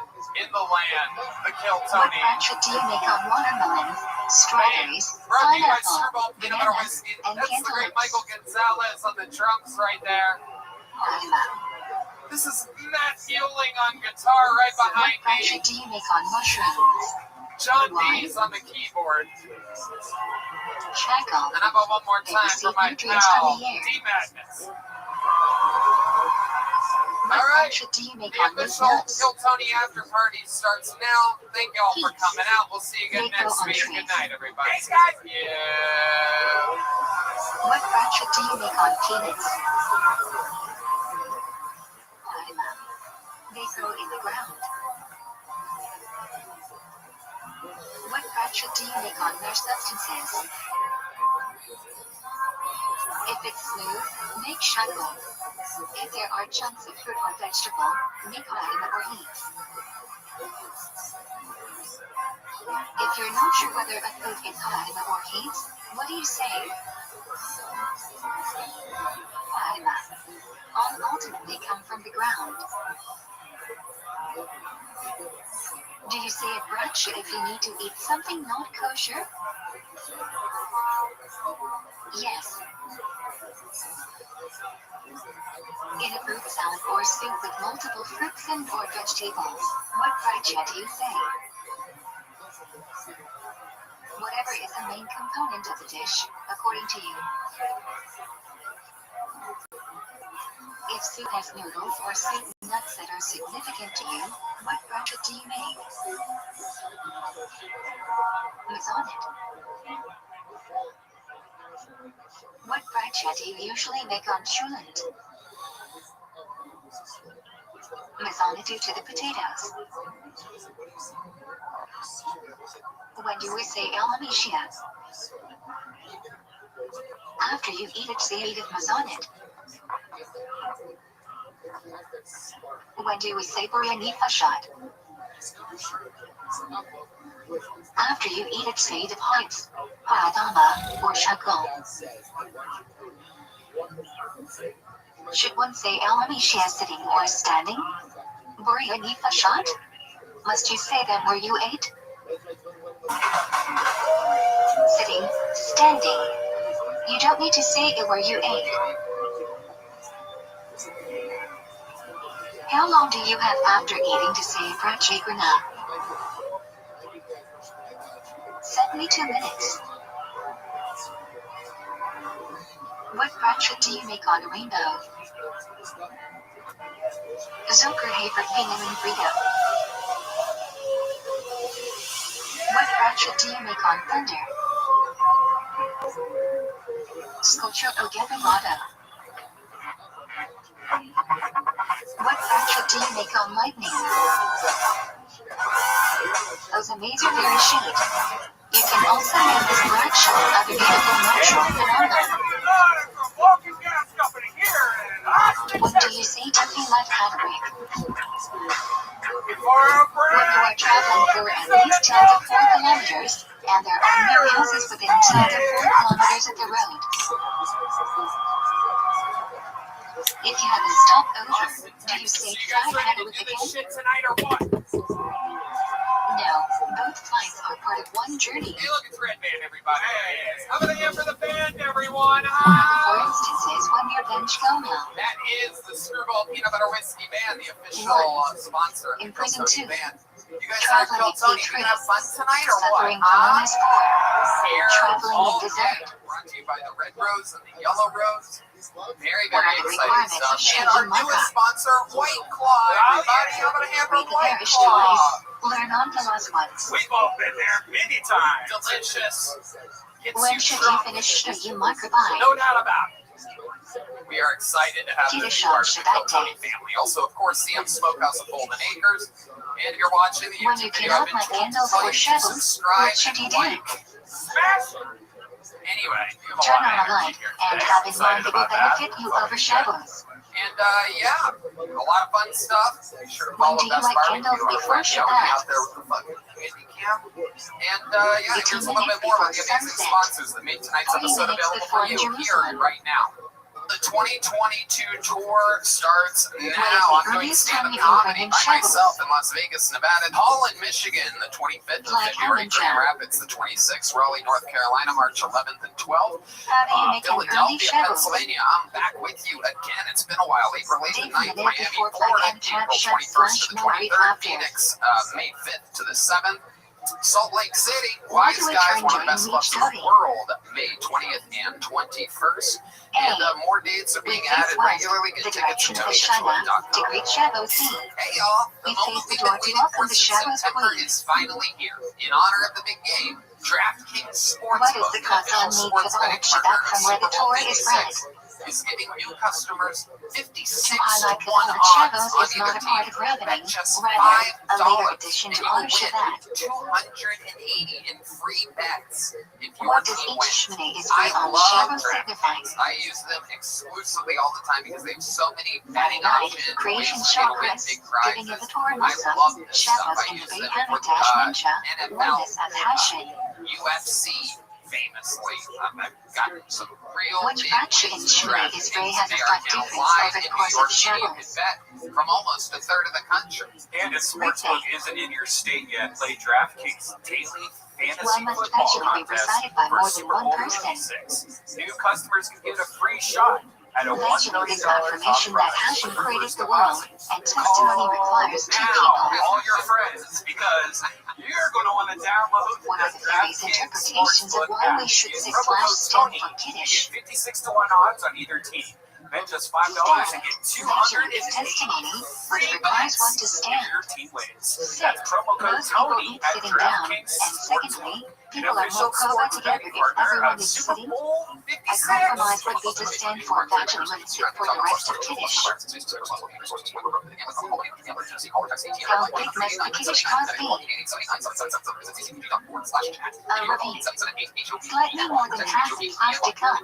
Speaker 3: in the land, the Kill
Speaker 2: What
Speaker 3: Tony.
Speaker 2: branch do you make on watermelon, strawberries,
Speaker 3: Brought to you by
Speaker 2: pineapple,
Speaker 3: Screwball Peanut Butter
Speaker 2: bananas,
Speaker 3: Whiskey.
Speaker 2: and
Speaker 3: That's the great
Speaker 2: cantaloupes?
Speaker 3: Michael Gonzalez on the drums right there.
Speaker 2: Palma.
Speaker 3: This is Matt Hewling on guitar right
Speaker 2: What
Speaker 3: behind
Speaker 2: branch
Speaker 3: me.
Speaker 2: do you make on mushrooms?
Speaker 3: John D's on the keyboard.
Speaker 2: Shackle.
Speaker 3: And how about one more
Speaker 2: They
Speaker 3: time
Speaker 2: receive
Speaker 3: for my
Speaker 2: nutrients from
Speaker 3: pal,
Speaker 2: the air.
Speaker 3: D-Madness.
Speaker 2: What
Speaker 3: All right.
Speaker 2: branch do you make
Speaker 3: The
Speaker 2: on loose
Speaker 3: official
Speaker 2: nuts?
Speaker 3: Kill Tony after party starts now. Thank y'all for coming out. We'll see you again
Speaker 2: They grow
Speaker 3: next
Speaker 2: on
Speaker 3: week.
Speaker 2: trees.
Speaker 3: Good night, everybody.
Speaker 8: Thanks, guys.
Speaker 3: Yeah.
Speaker 2: What branch do you make on peanuts? Palma. They grow in the ground. What branch do you make on their substances? If it's smooth, make shackle. If there are chunks of fruit or vegetable, make palma or heat. If you're not sure whether a food is palma or heat, what do you say? Palma. All ultimately come from the ground. Do you say a branch if you need to eat something not kosher? Yes. In a fruit salad or soup with multiple fruits and or vegetables, what bracha do you say? Whatever is the main component of the dish, according to you. If soup has noodles or soup nuts that are significant to you, what bracha do you make? Mazonit. What bracha do you usually make on chulant? Mazonit due to the potatoes. When do we say El Hamishia? After you eat it, say Eid of Mazonit. When do we say Biryani Fashat? After you eat it, say the Heights, Ha'adama, or Shakal. Should one say El Hamishia sitting or standing? Biryani Fashat? Must you say them where you ate? Sitting, standing. You don't need to say it where you ate. How long do you have after eating to say Prachigrana? 72 minutes. What bracha do you make on a rainbow? Zucker Hafer Pingin Brito. What bracha do you make on thunder? Sculpture Ogepilata. What bracha do you make on lightning? Ozamazer Verishit. You can also make this bracha of a beautiful natural phenomenon.
Speaker 8: Walking gas company here in Austin,
Speaker 2: When do you say Tuffy Life Hadrick?
Speaker 8: for a
Speaker 2: When you are traveling for at least 10 to 4 kilometers, and there are no houses within 10 to 4 kilometers of the road. If you have a stopover, do you say
Speaker 3: You guys
Speaker 2: fly
Speaker 3: ready to
Speaker 2: Hadrick
Speaker 3: do this
Speaker 2: again?
Speaker 3: shit tonight or what?
Speaker 2: No, both flights are part of one journey.
Speaker 3: Hey, look, it's Red Band, everybody. Hey, how about a hand for the band, everyone?
Speaker 2: For instance, when your bench go now.
Speaker 3: That is the Screwball Peanut Butter Whiskey Band, the official sponsor of the
Speaker 2: In
Speaker 3: Kill
Speaker 2: prison
Speaker 3: Tony
Speaker 2: too.
Speaker 3: Band. You guys are Kill
Speaker 2: Traveling
Speaker 3: Tony.
Speaker 2: with
Speaker 3: You gonna have fun tonight or what?
Speaker 2: suffering from illness
Speaker 3: Here,
Speaker 2: traveling
Speaker 3: all
Speaker 2: with dessert.
Speaker 3: day. Brought to you by the Red Rose and the Yellow Rose. Very,
Speaker 2: One
Speaker 3: very
Speaker 2: of the
Speaker 3: exciting
Speaker 2: requirements
Speaker 3: stuff.
Speaker 2: of
Speaker 3: And our
Speaker 2: Shady
Speaker 3: newest
Speaker 2: Maka.
Speaker 3: sponsor, White Claw. Everybody, how about a hand for
Speaker 2: Read the
Speaker 3: White
Speaker 2: parish
Speaker 3: Claw?
Speaker 2: stories. Learn on the last ones.
Speaker 8: we've all been there many times.
Speaker 3: Delicious. Gets
Speaker 2: When
Speaker 3: you
Speaker 2: should you
Speaker 3: drunk.
Speaker 2: finish Shady Microbiome?
Speaker 8: No doubt about it.
Speaker 3: We are excited to have
Speaker 2: Get a
Speaker 3: this
Speaker 2: shot
Speaker 3: part of the Kill
Speaker 2: that
Speaker 3: Tony
Speaker 2: day.
Speaker 3: family. Also, of course, CM Smokehouse of Golden Acres. And if you're watching the
Speaker 2: When you
Speaker 3: YouTube video, I've
Speaker 2: cannot
Speaker 3: been
Speaker 2: light
Speaker 3: told to
Speaker 2: candles
Speaker 3: tell
Speaker 2: or
Speaker 3: you to
Speaker 2: shovels,
Speaker 3: subscribe
Speaker 2: what should you
Speaker 3: and
Speaker 2: do?
Speaker 3: like.
Speaker 8: Smash it.
Speaker 3: Anyway, we have a
Speaker 2: Turn
Speaker 3: lot
Speaker 2: on
Speaker 3: of
Speaker 2: a light
Speaker 3: energy here
Speaker 2: and
Speaker 3: today.
Speaker 2: have in
Speaker 3: Excited
Speaker 2: mind it will
Speaker 3: about that.
Speaker 2: benefit you over shadows.
Speaker 3: And yeah, a lot of fun stuff. Make sure to
Speaker 2: When
Speaker 3: follow
Speaker 2: do you
Speaker 3: Best
Speaker 2: light
Speaker 3: Barbecue
Speaker 2: candles
Speaker 3: on
Speaker 2: before
Speaker 3: Friday out
Speaker 2: Shabbat?
Speaker 3: there with the fucking candy cam. And yeah,
Speaker 2: 15
Speaker 3: here's a little bit
Speaker 2: minutes
Speaker 3: more about
Speaker 2: before
Speaker 3: the amazing
Speaker 2: sunset.
Speaker 3: sponsors that made tonight's
Speaker 2: 30
Speaker 3: episode
Speaker 2: minutes
Speaker 3: available for
Speaker 2: before
Speaker 3: you here
Speaker 2: Jerusalem.
Speaker 3: right now. The 2022 tour starts now. I'm doing
Speaker 2: earliest
Speaker 3: stand-up
Speaker 2: time you can
Speaker 3: comedy
Speaker 2: bring in
Speaker 3: by
Speaker 2: Shabbos?
Speaker 3: myself in Las Vegas, Nevada. Holland, Michigan, the 25th of
Speaker 2: Like
Speaker 3: February.
Speaker 2: Hammond
Speaker 3: Grand Rapids, the 26th. Raleigh, North Carolina, March 11th and 12th.
Speaker 2: How do you make an early
Speaker 3: Philadelphia,
Speaker 2: Shabbos?
Speaker 3: Pennsylvania. I'm back with you again. It's been a while. April 8th and 9th. Miami,
Speaker 2: Before
Speaker 3: Florida.
Speaker 2: Black and
Speaker 3: April
Speaker 2: Tab
Speaker 3: 21st to the
Speaker 2: Shop /
Speaker 3: 23rd. Phoenix, May 5th to the 7th. Salt Lake City,
Speaker 2: Why
Speaker 3: Wise
Speaker 2: do we
Speaker 3: Guys,
Speaker 2: turn
Speaker 3: one of the
Speaker 2: during
Speaker 3: best clubs in
Speaker 2: each
Speaker 3: the world, May 20th and 21st. And more dates are being added regularly. Get
Speaker 2: the
Speaker 3: tickets
Speaker 2: direction
Speaker 3: to
Speaker 2: of the Shana to
Speaker 3: TonyShore.com.
Speaker 2: greet Shabbos.
Speaker 3: Hey y'all, the
Speaker 2: We
Speaker 3: moment
Speaker 2: face
Speaker 3: we've
Speaker 2: the door
Speaker 3: been
Speaker 2: to
Speaker 3: waiting
Speaker 2: welcome
Speaker 3: for
Speaker 2: the
Speaker 3: since
Speaker 2: Shabbos
Speaker 3: September
Speaker 2: Queen.
Speaker 3: is finally here. In honor of the big game, DraftKings
Speaker 2: What is
Speaker 3: Sportsbook,
Speaker 2: the
Speaker 3: the
Speaker 2: cost
Speaker 3: official
Speaker 2: on need
Speaker 3: sports
Speaker 2: for the
Speaker 3: betting
Speaker 2: Lord
Speaker 3: partner
Speaker 2: Shabbat
Speaker 3: of
Speaker 2: from where the
Speaker 3: Super Bowl
Speaker 2: Torah is read?
Speaker 3: 56, is giving new customers 56
Speaker 2: To highlight
Speaker 3: to
Speaker 2: that
Speaker 3: 1
Speaker 2: the
Speaker 3: odds
Speaker 2: Shabbos
Speaker 3: on
Speaker 2: is not
Speaker 3: either
Speaker 2: a part
Speaker 3: team
Speaker 2: of reckoning,
Speaker 3: at just
Speaker 2: rather a later
Speaker 3: $5.
Speaker 2: addition
Speaker 3: And
Speaker 2: to
Speaker 3: you will
Speaker 2: honor
Speaker 3: win
Speaker 2: Shabbat.
Speaker 3: 280 in free bets if your
Speaker 2: What does
Speaker 3: team
Speaker 2: each
Speaker 3: wins.
Speaker 2: Shmini is
Speaker 3: I
Speaker 2: on
Speaker 3: love
Speaker 2: Shabbos
Speaker 3: DraftKings.
Speaker 2: signify?
Speaker 3: I use them exclusively all the time because they have so many betting
Speaker 2: Night,
Speaker 3: options,
Speaker 2: creation
Speaker 3: ways for you to win
Speaker 2: chakras,
Speaker 3: big
Speaker 2: giving you the
Speaker 3: prizes.
Speaker 2: Torah
Speaker 3: I
Speaker 2: Nusach,
Speaker 3: love this stuff.
Speaker 2: Shabbos
Speaker 3: I
Speaker 2: in the
Speaker 3: use
Speaker 2: Bay
Speaker 3: them for
Speaker 2: Hamadash Mincha,
Speaker 3: NFL,
Speaker 2: Oneness as Hashem.
Speaker 3: UFC, famously. I've gotten some real
Speaker 2: Which
Speaker 3: big
Speaker 2: batch in
Speaker 3: wins
Speaker 2: Shmini
Speaker 3: with
Speaker 2: is
Speaker 3: DraftKings.
Speaker 2: Ray has a
Speaker 3: They are
Speaker 2: slight
Speaker 3: now
Speaker 2: difference
Speaker 3: live
Speaker 2: over
Speaker 3: in
Speaker 2: the
Speaker 3: New
Speaker 2: course
Speaker 3: York
Speaker 2: of
Speaker 3: City. You can
Speaker 2: Shabbos.
Speaker 3: bet from almost a third of the country.
Speaker 5: And if Sportsbook isn't in your state yet, play DraftKings Daily Fantasy
Speaker 2: Why must
Speaker 5: Football
Speaker 2: actually be
Speaker 5: Contest
Speaker 2: recited by
Speaker 5: for
Speaker 2: more than
Speaker 5: Super
Speaker 2: one
Speaker 5: Bowl
Speaker 2: person?
Speaker 5: 56. New customers can get a free shot at a $1
Speaker 2: Legend
Speaker 5: million
Speaker 2: is confirmation that
Speaker 5: prize
Speaker 2: Hashem
Speaker 5: for
Speaker 2: created
Speaker 5: first
Speaker 2: the world,
Speaker 5: deposit.
Speaker 2: and testimony requires two
Speaker 5: Now,
Speaker 2: people.
Speaker 5: all your friends, because you're going to want to download
Speaker 2: What
Speaker 5: the
Speaker 2: are the various
Speaker 5: DraftKings
Speaker 2: interpretations of
Speaker 5: Sportsbook
Speaker 2: why
Speaker 5: app.
Speaker 2: we should
Speaker 5: Use
Speaker 2: say
Speaker 5: promo
Speaker 2: slash
Speaker 5: code
Speaker 2: stand
Speaker 5: Tony
Speaker 2: for
Speaker 5: to
Speaker 2: Kiddush?
Speaker 5: get 56 to 1 odds on either team. Bet just $5 and get
Speaker 2: Legend is
Speaker 5: 280
Speaker 2: testimony,
Speaker 5: free
Speaker 2: which requires one
Speaker 5: bets
Speaker 2: to
Speaker 5: if
Speaker 2: stand.
Speaker 5: your team wins.
Speaker 2: Six,
Speaker 5: That's promo code
Speaker 2: most people
Speaker 5: Tony
Speaker 2: eat
Speaker 5: at
Speaker 2: sitting down,
Speaker 5: DraftKings
Speaker 2: and secondly,
Speaker 5: Sportsbook, an
Speaker 2: people are
Speaker 5: official
Speaker 2: more kova
Speaker 5: sports
Speaker 2: together
Speaker 5: betting
Speaker 2: if
Speaker 5: partner
Speaker 2: everyone
Speaker 5: of
Speaker 2: is
Speaker 5: Super
Speaker 2: sitting.
Speaker 5: Bowl
Speaker 2: A
Speaker 5: 56.
Speaker 2: compromise would be to stand for and actually would sit for the rest of Kiddush. How big must the Kiddush cause be? Repeat. Slightly more than half in plastic cup.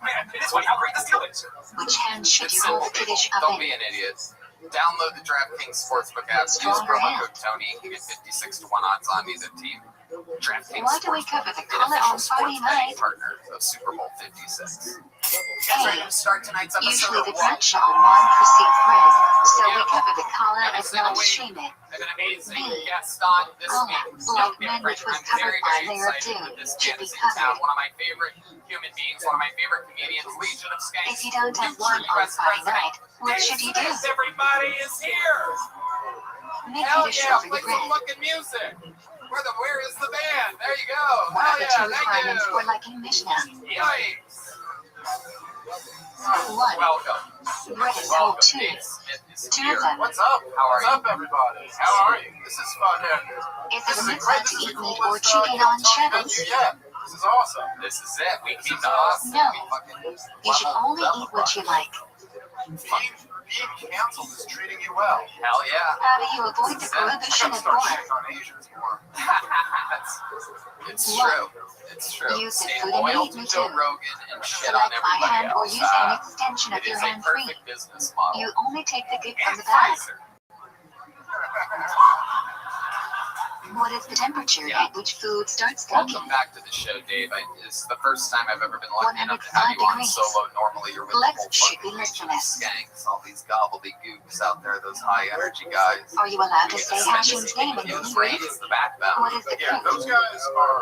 Speaker 5: Man, it is funny how great this deal is.
Speaker 2: Which hand should you hold the Kiddush up
Speaker 3: Don't
Speaker 2: in?
Speaker 3: be an idiot. Download the DraftKings Sportsbook app. Use
Speaker 2: Stronger
Speaker 3: promo
Speaker 2: hand.
Speaker 3: code Tony. You get 56 to 1 odds on either team. DraftKings
Speaker 2: Why do we
Speaker 3: Sportsbook,
Speaker 2: cover the
Speaker 3: an
Speaker 2: color
Speaker 3: official
Speaker 2: on
Speaker 3: sports
Speaker 2: Friday
Speaker 3: betting
Speaker 2: night?
Speaker 3: partner of Super Bowl 56.
Speaker 2: Hey,
Speaker 3: Guys, ready to start tonight's episode
Speaker 2: usually
Speaker 3: of
Speaker 2: the
Speaker 3: what?
Speaker 2: bradshaw on wine precedes bread, so we cover the collar as not to shame it.
Speaker 3: An amazing guest on this
Speaker 2: Collar,
Speaker 3: week.
Speaker 2: like men which was
Speaker 3: I'm
Speaker 2: covered
Speaker 3: very,
Speaker 2: by
Speaker 3: very
Speaker 2: layer
Speaker 3: excited
Speaker 2: two,
Speaker 3: that this
Speaker 2: should
Speaker 3: man
Speaker 2: be
Speaker 3: is in town.
Speaker 2: covered.
Speaker 3: One of my favorite human beings, one of my favorite comedians, Legion of Skanks.
Speaker 2: If you don't have
Speaker 3: Future
Speaker 2: wine on
Speaker 3: US
Speaker 2: Friday
Speaker 3: president.
Speaker 2: night, what should you do?
Speaker 3: Yes, everybody is here.
Speaker 2: Make
Speaker 3: Hell
Speaker 2: Kiddush
Speaker 3: yeah,
Speaker 2: over
Speaker 3: play
Speaker 2: the
Speaker 3: some
Speaker 2: bread.
Speaker 3: fucking music. Where is the band? There you go.
Speaker 2: What
Speaker 3: Hell
Speaker 2: are the
Speaker 3: yeah,
Speaker 2: two
Speaker 3: thank
Speaker 2: requirements for
Speaker 3: you.
Speaker 2: liking Mishnah?
Speaker 3: Yikes.
Speaker 2: 1.
Speaker 3: Welcome.
Speaker 2: Bread is whole
Speaker 3: Welcome.
Speaker 2: 2.
Speaker 3: Dave Smith is
Speaker 2: 2
Speaker 3: here.
Speaker 2: of them.
Speaker 3: What's up? How are
Speaker 4: What's
Speaker 3: you?
Speaker 4: up, everybody? How are you? This is fun.
Speaker 2: Is
Speaker 4: This
Speaker 2: it a
Speaker 4: is
Speaker 2: mitzvah
Speaker 4: great.
Speaker 2: to
Speaker 4: This is
Speaker 2: eat
Speaker 4: the
Speaker 2: meat or
Speaker 4: coolest
Speaker 2: chicken on
Speaker 4: Tony
Speaker 2: Shabbos?
Speaker 4: venue yet. This is awesome.
Speaker 3: This is it. We keep the awesome.
Speaker 2: No.
Speaker 3: We fucking
Speaker 2: You should only eat what you like.
Speaker 4: Being canceled is treating you well.
Speaker 3: Hell yeah.
Speaker 2: How do you avoid the prohibition of
Speaker 4: Start
Speaker 2: pork?
Speaker 4: shitting on Asians more.
Speaker 3: It's true. It's true.
Speaker 2: Use the
Speaker 3: Stay
Speaker 2: food and
Speaker 3: loyal
Speaker 2: eat
Speaker 3: to
Speaker 2: me
Speaker 3: Joe
Speaker 2: too.
Speaker 3: Rogan and shit on
Speaker 2: Select by
Speaker 3: everybody
Speaker 2: hand or
Speaker 3: else.
Speaker 2: use an extension of
Speaker 3: It
Speaker 2: your
Speaker 3: is a
Speaker 2: hand free.
Speaker 3: perfect business model.
Speaker 2: You only take the good from
Speaker 3: And
Speaker 2: the bad.
Speaker 3: Pfizer.
Speaker 2: What is the temperature
Speaker 3: Yeah.
Speaker 2: at which food starts cooking?
Speaker 3: Welcome back to the show, Dave. It's the first time I've ever been lucky enough to have
Speaker 2: 105
Speaker 3: you on
Speaker 2: degrees.
Speaker 3: solo. Normally you're with the
Speaker 2: Legs
Speaker 3: whole
Speaker 2: should
Speaker 3: fucking
Speaker 2: be
Speaker 3: Legion of
Speaker 2: listless.
Speaker 3: Skanks, all these gobbledygooks out there, those high energy guys.
Speaker 2: Are you allowed to
Speaker 3: We
Speaker 2: say
Speaker 3: get to
Speaker 2: Hashem's
Speaker 3: spend
Speaker 2: name in
Speaker 3: this
Speaker 2: the
Speaker 3: rain
Speaker 2: Hebrew?
Speaker 3: is the backbone.
Speaker 2: What is the
Speaker 4: Yeah,
Speaker 2: proof?
Speaker 4: those guys are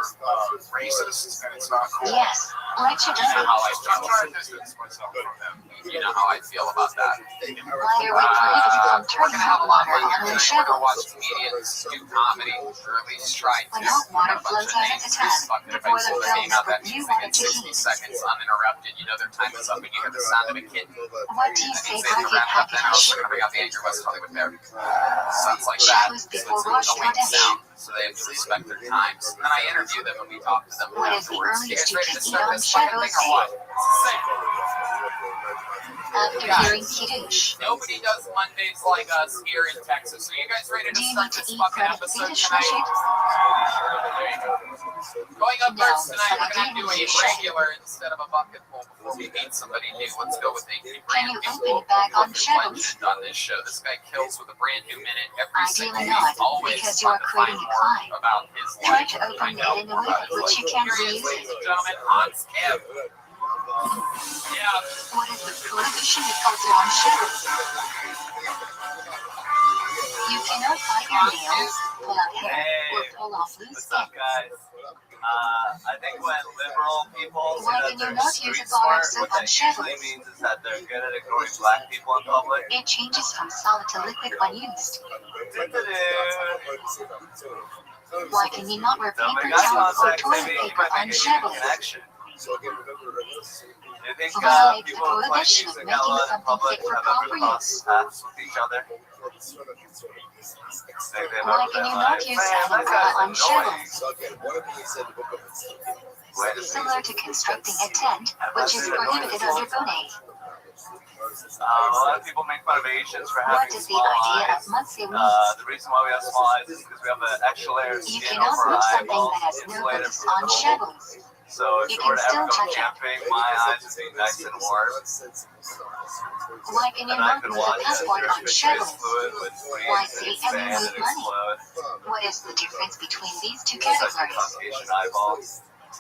Speaker 4: racist, and it's not cool.
Speaker 2: Yes, lecture
Speaker 3: You know
Speaker 2: does
Speaker 3: how I
Speaker 4: I'm trying
Speaker 3: feel.
Speaker 4: to distance myself from them.
Speaker 3: You know how I feel about that.
Speaker 2: Why are we prohibited from
Speaker 3: We're
Speaker 2: turning
Speaker 3: gonna have a
Speaker 2: hot
Speaker 3: lot
Speaker 2: water
Speaker 3: more
Speaker 2: on
Speaker 3: here
Speaker 2: our
Speaker 3: tonight. We're gonna watch
Speaker 2: Shabbos?
Speaker 3: comedians do comedy, or at least try to.
Speaker 2: When hot water
Speaker 3: A bunch
Speaker 2: flows
Speaker 3: of
Speaker 2: out of
Speaker 3: names
Speaker 2: the
Speaker 3: just
Speaker 2: tap,
Speaker 3: fucking
Speaker 2: the
Speaker 3: if I
Speaker 2: boiler
Speaker 3: pull the
Speaker 2: fills
Speaker 3: name out
Speaker 2: with
Speaker 3: that
Speaker 2: new
Speaker 3: means
Speaker 2: water
Speaker 3: they get
Speaker 2: to
Speaker 3: 60
Speaker 2: heat.
Speaker 3: seconds uninterrupted. You know their time is up and you hear the sound of a kitten.
Speaker 2: What do you
Speaker 3: That
Speaker 2: say
Speaker 3: means they
Speaker 2: about
Speaker 3: wrapped up that house.
Speaker 2: package?
Speaker 3: They're coming out the Anchor West Hollywood Fair. Sounds like that.
Speaker 2: Shabbos
Speaker 3: So
Speaker 2: before
Speaker 3: it's
Speaker 2: Rosh
Speaker 3: a wink
Speaker 2: Chodesh.
Speaker 3: sound, so they have to respect their times. And then I interview them and we talk to them
Speaker 2: What is the
Speaker 3: afterwards. You
Speaker 2: earliest
Speaker 3: guys
Speaker 2: you
Speaker 3: ready
Speaker 2: can
Speaker 3: to
Speaker 2: eat
Speaker 3: start
Speaker 2: on
Speaker 3: this fucking thing
Speaker 2: Shabbos?
Speaker 3: or what? It's the same.
Speaker 2: After hearing Kiddush,
Speaker 3: Nobody does Mondays like us here in Texas. Are you guys ready to
Speaker 2: do you
Speaker 3: start
Speaker 2: need to
Speaker 3: this
Speaker 2: eat
Speaker 3: fucking
Speaker 2: bread
Speaker 3: episode
Speaker 2: Kiddush
Speaker 3: tonight?
Speaker 2: Rashid?
Speaker 3: There you go. Going up
Speaker 2: No,
Speaker 3: first tonight, we're
Speaker 2: but
Speaker 3: going to do a
Speaker 2: again, Rashid.
Speaker 3: regular instead of a bucket full before we meet somebody new. Let's go with a
Speaker 2: Can
Speaker 3: brand
Speaker 2: you
Speaker 3: new
Speaker 2: open it back on
Speaker 3: living
Speaker 2: Shadows?
Speaker 3: legend on this show. This guy kills with a brand new minute every single
Speaker 2: Ideally
Speaker 3: week.
Speaker 2: not,
Speaker 3: Always
Speaker 2: because you are
Speaker 3: trying to find
Speaker 2: creating a
Speaker 3: more
Speaker 2: climb.
Speaker 3: about his
Speaker 2: Try
Speaker 3: life.
Speaker 2: to open
Speaker 3: Find
Speaker 2: it
Speaker 3: out
Speaker 2: in a
Speaker 3: more
Speaker 2: way
Speaker 3: about his
Speaker 2: which
Speaker 3: life.
Speaker 2: you can
Speaker 3: Here he is,
Speaker 2: reuse
Speaker 3: ladies
Speaker 2: it.
Speaker 3: and gentlemen, Hans Kim. Yeah.
Speaker 2: What is the prohibition of culture on Shadows? You cannot bite your nails, pull out hair, or pull off loose
Speaker 11: What's up,
Speaker 2: skin.
Speaker 11: guys? I think when liberal people say
Speaker 2: Why
Speaker 11: that
Speaker 2: can you
Speaker 11: they're
Speaker 2: not
Speaker 11: street
Speaker 2: use a bar of
Speaker 11: smart,
Speaker 2: soap
Speaker 11: what
Speaker 2: on
Speaker 11: that usually
Speaker 2: Shadows?
Speaker 11: means is that they're good at ignoring black people in public.
Speaker 2: It changes from solid to liquid when used. Why can you not wear
Speaker 11: So
Speaker 2: paper
Speaker 11: make eye
Speaker 2: towels or
Speaker 11: contact,
Speaker 2: toilet
Speaker 11: maybe you
Speaker 2: paper
Speaker 11: might
Speaker 2: on
Speaker 11: make a human
Speaker 2: Shadows?
Speaker 11: connection. You think
Speaker 2: Violate the
Speaker 11: people who play
Speaker 2: prohibition of
Speaker 11: music
Speaker 2: making
Speaker 11: out loud in
Speaker 2: something
Speaker 11: public
Speaker 2: fit for
Speaker 11: have
Speaker 2: proper
Speaker 11: ever crossed
Speaker 2: use.
Speaker 11: paths with each other? Think they've
Speaker 2: Why
Speaker 11: ever
Speaker 2: can
Speaker 11: been
Speaker 2: you
Speaker 11: like,
Speaker 2: not use
Speaker 11: man,
Speaker 2: an
Speaker 11: that
Speaker 2: umbrella
Speaker 11: guy's
Speaker 2: on
Speaker 11: annoying.
Speaker 2: Shadows?
Speaker 11: Wait a
Speaker 2: Similar
Speaker 11: minute.
Speaker 2: to constructing a tent, which is prohibited under Bonet.
Speaker 11: A lot of people make fun of Asians for
Speaker 2: What
Speaker 11: having
Speaker 2: is the
Speaker 11: small
Speaker 2: idea
Speaker 11: eyes.
Speaker 2: of Matse meat?
Speaker 11: The reason why we have small eyes is because we have an extra layer of
Speaker 2: You
Speaker 11: skin
Speaker 2: cannot
Speaker 11: over our
Speaker 2: put something
Speaker 11: eyeballs,
Speaker 2: that has no
Speaker 11: insulated
Speaker 2: books
Speaker 11: from
Speaker 2: on
Speaker 11: the cold.
Speaker 2: Shadows.
Speaker 11: So if
Speaker 2: You
Speaker 11: you were
Speaker 2: can
Speaker 11: to ever
Speaker 2: still
Speaker 11: go
Speaker 2: touch it.
Speaker 11: camping, my eyes would be nice and warm,
Speaker 2: Why can you
Speaker 11: and I
Speaker 2: not
Speaker 11: could
Speaker 2: move a
Speaker 11: watch as
Speaker 2: passport
Speaker 11: your
Speaker 2: on
Speaker 11: face
Speaker 2: Shadows?
Speaker 11: fluid would
Speaker 2: Why
Speaker 11: freeze and
Speaker 2: see
Speaker 11: expand
Speaker 2: and
Speaker 11: and
Speaker 2: move money?
Speaker 11: explode.
Speaker 2: What is the difference between these two
Speaker 11: Just like your
Speaker 2: categories?
Speaker 11: Caucasian eyeball.
Speaker 2: A.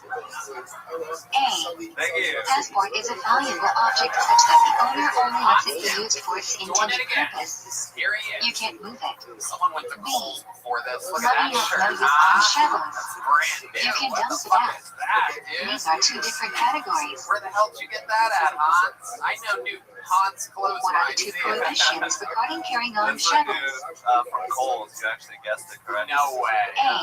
Speaker 11: Thank you.
Speaker 2: Passport is a valuable object such that the owner only lets it be used for its
Speaker 3: Doing it
Speaker 2: intended
Speaker 3: again.
Speaker 2: purpose.
Speaker 3: Here he is.
Speaker 2: You can't move it.
Speaker 3: Someone went to Kohl's before this. Look at
Speaker 2: Money
Speaker 3: that
Speaker 2: has
Speaker 3: shirt.
Speaker 2: no use on Shadows.
Speaker 3: That's brand new.
Speaker 2: You can
Speaker 3: What
Speaker 2: dump
Speaker 3: the
Speaker 2: it
Speaker 3: fuck
Speaker 2: out.
Speaker 3: is that, dude?
Speaker 2: These are two different categories.
Speaker 3: Where the hell did you get that at, Hans? I know new Hans clothes
Speaker 2: What
Speaker 3: when
Speaker 2: are
Speaker 3: I
Speaker 2: the two
Speaker 3: see it.
Speaker 2: prohibitions regarding carrying on
Speaker 11: This is a
Speaker 2: Shadows?
Speaker 11: dude from Kohl's. You actually guessed it correctly.
Speaker 3: No way.
Speaker 2: A.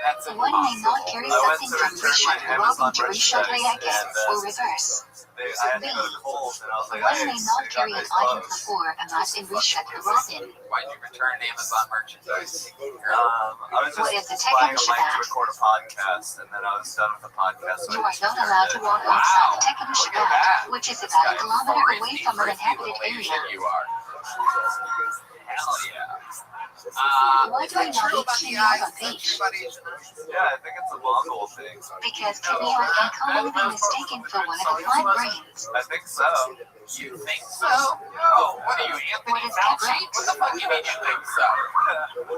Speaker 3: That's
Speaker 2: One may not
Speaker 3: impossible.
Speaker 2: carry
Speaker 11: I went
Speaker 2: something
Speaker 11: to
Speaker 2: from
Speaker 11: return my
Speaker 2: Rishon
Speaker 11: Amazon
Speaker 2: Robin to Rishon
Speaker 11: merchandise,
Speaker 2: Hayek,
Speaker 11: and,
Speaker 2: or reverse.
Speaker 11: I had to go to Kohl's, and I was like,
Speaker 2: One
Speaker 11: hey,
Speaker 2: may
Speaker 11: so
Speaker 2: not
Speaker 11: you got
Speaker 2: carry an
Speaker 11: nice
Speaker 2: item
Speaker 11: clothes.
Speaker 2: before and not in Rishon Robin.
Speaker 3: Why'd you return Amazon merchandise?
Speaker 11: I was
Speaker 2: What is the
Speaker 11: just buying a
Speaker 2: technical
Speaker 11: mic to
Speaker 2: Shabbat?
Speaker 11: record a podcast, and then I was done with the podcast. So
Speaker 2: You
Speaker 11: I
Speaker 2: are
Speaker 11: just
Speaker 2: not
Speaker 11: returned
Speaker 2: allowed
Speaker 11: it.
Speaker 2: to walk
Speaker 3: Wow.
Speaker 2: outside the Tekam
Speaker 3: Look at that.
Speaker 2: Shabbat, which is about a kilometer away from an inhabited area.
Speaker 3: You are. Hell yeah.
Speaker 2: Why
Speaker 3: Is
Speaker 2: do we
Speaker 3: that
Speaker 2: not
Speaker 3: true
Speaker 2: eat
Speaker 3: about the
Speaker 2: quinoa
Speaker 3: eyes?
Speaker 2: on
Speaker 3: Is that
Speaker 2: beach?
Speaker 3: true about Asian eyes?
Speaker 11: Yeah, I think it's a Mongol thing.
Speaker 2: Because quinoa can commonly be mistaken for one of the 5 grains.
Speaker 11: I think so.
Speaker 3: You think so? No. What are you, Anthony
Speaker 2: What is
Speaker 3: Fauci?
Speaker 2: that?
Speaker 3: What the fuck you mean you think so?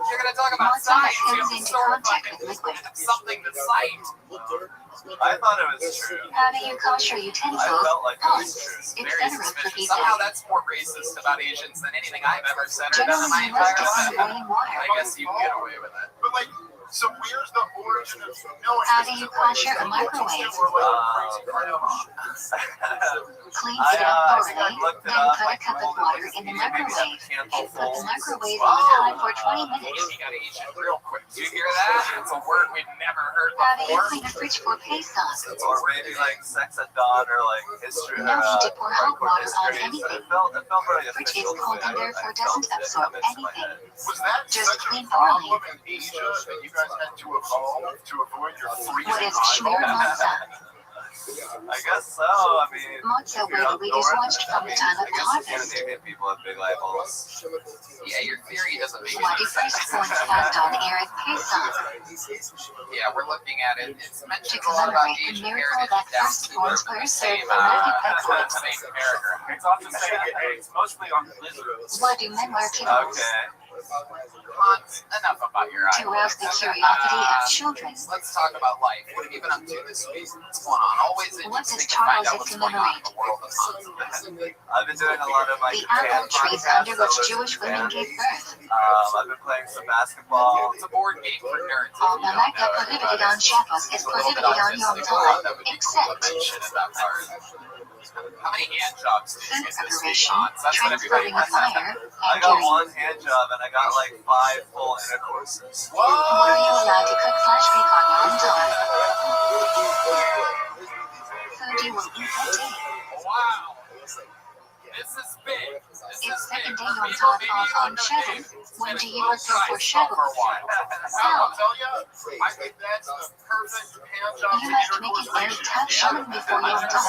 Speaker 3: You're gonna talk about
Speaker 2: Once something
Speaker 3: science, you
Speaker 2: comes
Speaker 3: have to
Speaker 2: into
Speaker 3: sort of
Speaker 2: contact
Speaker 3: fucking
Speaker 2: with liquid.
Speaker 3: have something to cite.
Speaker 11: I thought it was true.
Speaker 2: How do you kosher
Speaker 11: I
Speaker 2: utensils?
Speaker 11: felt like it
Speaker 2: Oh,
Speaker 11: was true.
Speaker 2: it's
Speaker 3: Very
Speaker 2: better for
Speaker 3: suspicious.
Speaker 2: pizza.
Speaker 3: Somehow that's more racist about Asians than anything I've ever said or done in my
Speaker 2: Generally, you must
Speaker 3: entire
Speaker 2: get some
Speaker 3: life.
Speaker 2: boiling water.
Speaker 3: I guess you can get away with it.
Speaker 4: But like, so where's the origin of knowing?
Speaker 2: How do you kosher a microwave? Clean it up thoroughly, then put a cup of water in the microwave and put the microwave on high for 20 minutes.
Speaker 3: You gotta eat it real quick. Do you hear that? It's a word we've never heard
Speaker 2: How do you
Speaker 3: before.
Speaker 2: clean a fridge for paste sauce?
Speaker 11: Or maybe like Sex at Dawn or like history.
Speaker 2: No need to pour hot water on
Speaker 11: history.
Speaker 2: anything.
Speaker 11: It felt very
Speaker 2: Fridge
Speaker 11: official.
Speaker 2: is cold and therefore doesn't absorb anything.
Speaker 4: Was that
Speaker 2: Just
Speaker 4: such a
Speaker 2: clean
Speaker 4: problem
Speaker 2: thoroughly.
Speaker 4: in Asia that you guys had to evolve to avoid your freezing
Speaker 2: What is shmir matzah?
Speaker 11: I guess so. I mean,
Speaker 2: Matzah
Speaker 11: if you're
Speaker 2: weirdly
Speaker 11: outdoors,
Speaker 2: is watched from the time of
Speaker 11: I
Speaker 2: the
Speaker 11: guess
Speaker 2: harvest.
Speaker 11: Scandinavian people have big eyeballs.
Speaker 3: Yeah, your theory doesn't make
Speaker 2: What
Speaker 3: any
Speaker 2: is first
Speaker 3: sense.
Speaker 2: points passed on Erev Pesach?
Speaker 3: Yeah, we're looking at it. It's
Speaker 2: To
Speaker 3: mentioned a lot about
Speaker 2: commemorate the
Speaker 3: Asian
Speaker 2: miracle
Speaker 3: heritage
Speaker 2: that
Speaker 3: down
Speaker 2: first
Speaker 3: to
Speaker 2: borns
Speaker 3: the
Speaker 2: were served
Speaker 3: same,
Speaker 2: for Matthew
Speaker 3: same paragraph.
Speaker 10: It's often said that it's mostly on lizards.
Speaker 2: Why do men wear kittles?
Speaker 11: Okay.
Speaker 3: Hans, enough about your
Speaker 2: To rouse the curiosity of children.
Speaker 3: Let's talk about life. What have you been up to this week? What's going on? Always
Speaker 2: What does
Speaker 3: interesting to find
Speaker 2: Charles
Speaker 3: out what's going on in the world of Hans.
Speaker 11: I've been doing a lot of my
Speaker 2: The
Speaker 11: Japan
Speaker 2: apple trees
Speaker 11: podcasts.
Speaker 2: under
Speaker 11: I
Speaker 2: which
Speaker 11: live in
Speaker 2: Jewish women
Speaker 11: Japan.
Speaker 2: gave birth.
Speaker 11: I've been playing some basketball.
Speaker 3: It's a board game for nerds. if
Speaker 2: All
Speaker 3: you don't
Speaker 2: Mamaka
Speaker 3: know
Speaker 2: prohibited
Speaker 3: everybody.
Speaker 2: on Shabbos is
Speaker 3: It's a little bit
Speaker 2: prohibited on
Speaker 3: autistic,
Speaker 2: Yom
Speaker 3: I thought that
Speaker 2: Tov,
Speaker 3: would be cool to
Speaker 2: except
Speaker 3: mention at that part. How many hand jobs did you
Speaker 2: food
Speaker 3: get this week,
Speaker 2: preparation,
Speaker 3: Hans? That's what everybody
Speaker 2: transporting a fire,
Speaker 11: I
Speaker 2: and
Speaker 11: got
Speaker 2: carrying.
Speaker 11: one hand job and I got like 5 full intercourses.
Speaker 2: Were you allowed to cook flash cake on Yom Tov? Food you will eat that day.
Speaker 3: Wow. This is big.
Speaker 2: It's second day on top off on Shabbos. When do you prepare for Shabbos?
Speaker 8: I'll tell you, I think that's the perfect hand job
Speaker 2: You must make an air tap shaman before Yom Tov.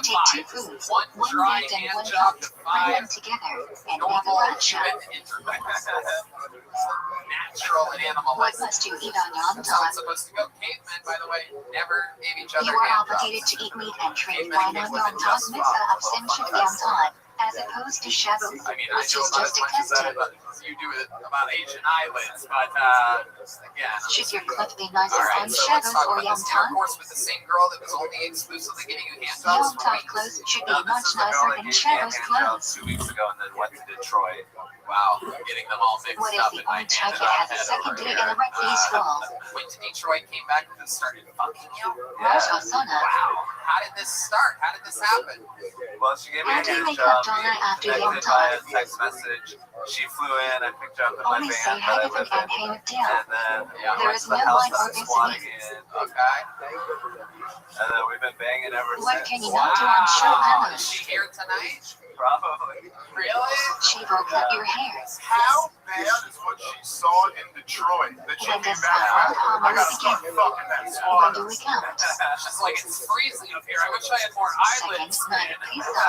Speaker 2: Take 2 foods, 1 meat and 1 hot, bring them together, and make a bracha.
Speaker 3: Natural and animal.
Speaker 2: What must you eat on Yom
Speaker 3: That's how it's
Speaker 2: Tov?
Speaker 3: supposed to go. Cavemen, by the way, never gave each other
Speaker 2: You are
Speaker 3: hand
Speaker 2: obligated
Speaker 3: jobs.
Speaker 2: to eat meat and drink wine on Yom Tov mitzvah of Simchat Yom Tov, as opposed to Shabbos,
Speaker 3: I mean, I
Speaker 2: which
Speaker 3: know
Speaker 2: is
Speaker 3: about
Speaker 2: just
Speaker 3: as
Speaker 2: a
Speaker 3: much as that,
Speaker 2: custom.
Speaker 3: but you do it about Asian islands, but again.
Speaker 2: Should your clothes be nicer
Speaker 3: All right,
Speaker 2: on
Speaker 3: so let's
Speaker 2: Shabbos
Speaker 3: talk
Speaker 2: or
Speaker 3: about
Speaker 2: Yom
Speaker 3: this
Speaker 2: Tov?
Speaker 3: intercourse with the same girl that was only exclusively getting you hand
Speaker 2: Yom
Speaker 3: jobs for
Speaker 2: Tov
Speaker 3: weeks.
Speaker 2: clothes should be
Speaker 11: No, this
Speaker 2: much
Speaker 11: is the girl
Speaker 2: nicer
Speaker 11: that
Speaker 2: than
Speaker 11: gave me a
Speaker 2: Shabbos
Speaker 11: hand job
Speaker 2: clothes.
Speaker 11: 2 weeks ago and then went to Detroit.
Speaker 3: Wow, getting them all mixed
Speaker 2: What
Speaker 3: up
Speaker 2: is
Speaker 3: in
Speaker 2: the
Speaker 3: my
Speaker 2: only type
Speaker 3: hand
Speaker 2: that has a
Speaker 3: head
Speaker 2: second
Speaker 3: over
Speaker 2: day
Speaker 3: here.
Speaker 2: in a red baseball?
Speaker 3: Went to Detroit, came back and started fucking you.
Speaker 2: Rosh Hashanah.
Speaker 3: Wow, how did this start? How did this happen?
Speaker 11: Well, she gave me a
Speaker 2: How do you
Speaker 11: hand
Speaker 2: make up
Speaker 11: job.
Speaker 2: dollar after Yom
Speaker 11: Connected via
Speaker 2: Tov?
Speaker 11: text message. She flew in. I picked her up in my
Speaker 2: Only say
Speaker 11: van
Speaker 2: hi
Speaker 11: that I
Speaker 2: to them
Speaker 11: live
Speaker 2: and
Speaker 11: in.
Speaker 2: pay it down.
Speaker 11: And then
Speaker 3: Yeah.
Speaker 11: we
Speaker 2: There
Speaker 11: went
Speaker 2: is
Speaker 11: to the
Speaker 2: no
Speaker 11: house
Speaker 2: wine
Speaker 11: that
Speaker 2: or
Speaker 11: I'm squatting
Speaker 2: business.
Speaker 11: in.
Speaker 3: Okay.
Speaker 11: And then we've been banging ever
Speaker 2: What
Speaker 11: since.
Speaker 2: can you not do on show
Speaker 3: Wow,
Speaker 2: Hannah?
Speaker 3: is she here tonight?
Speaker 11: Probably.
Speaker 3: Really?
Speaker 2: She will cut your hair.
Speaker 8: How bad is what she saw in Detroit that she
Speaker 2: When
Speaker 8: came
Speaker 2: does
Speaker 8: back?
Speaker 2: Summer
Speaker 8: I
Speaker 2: Palmer
Speaker 8: gotta start
Speaker 2: begin?
Speaker 8: fucking that
Speaker 2: When
Speaker 8: squatter.
Speaker 2: do we count?
Speaker 3: She's like, it's freezing up here. I wish I had more
Speaker 2: Second
Speaker 3: eyelids.
Speaker 2: night pizza.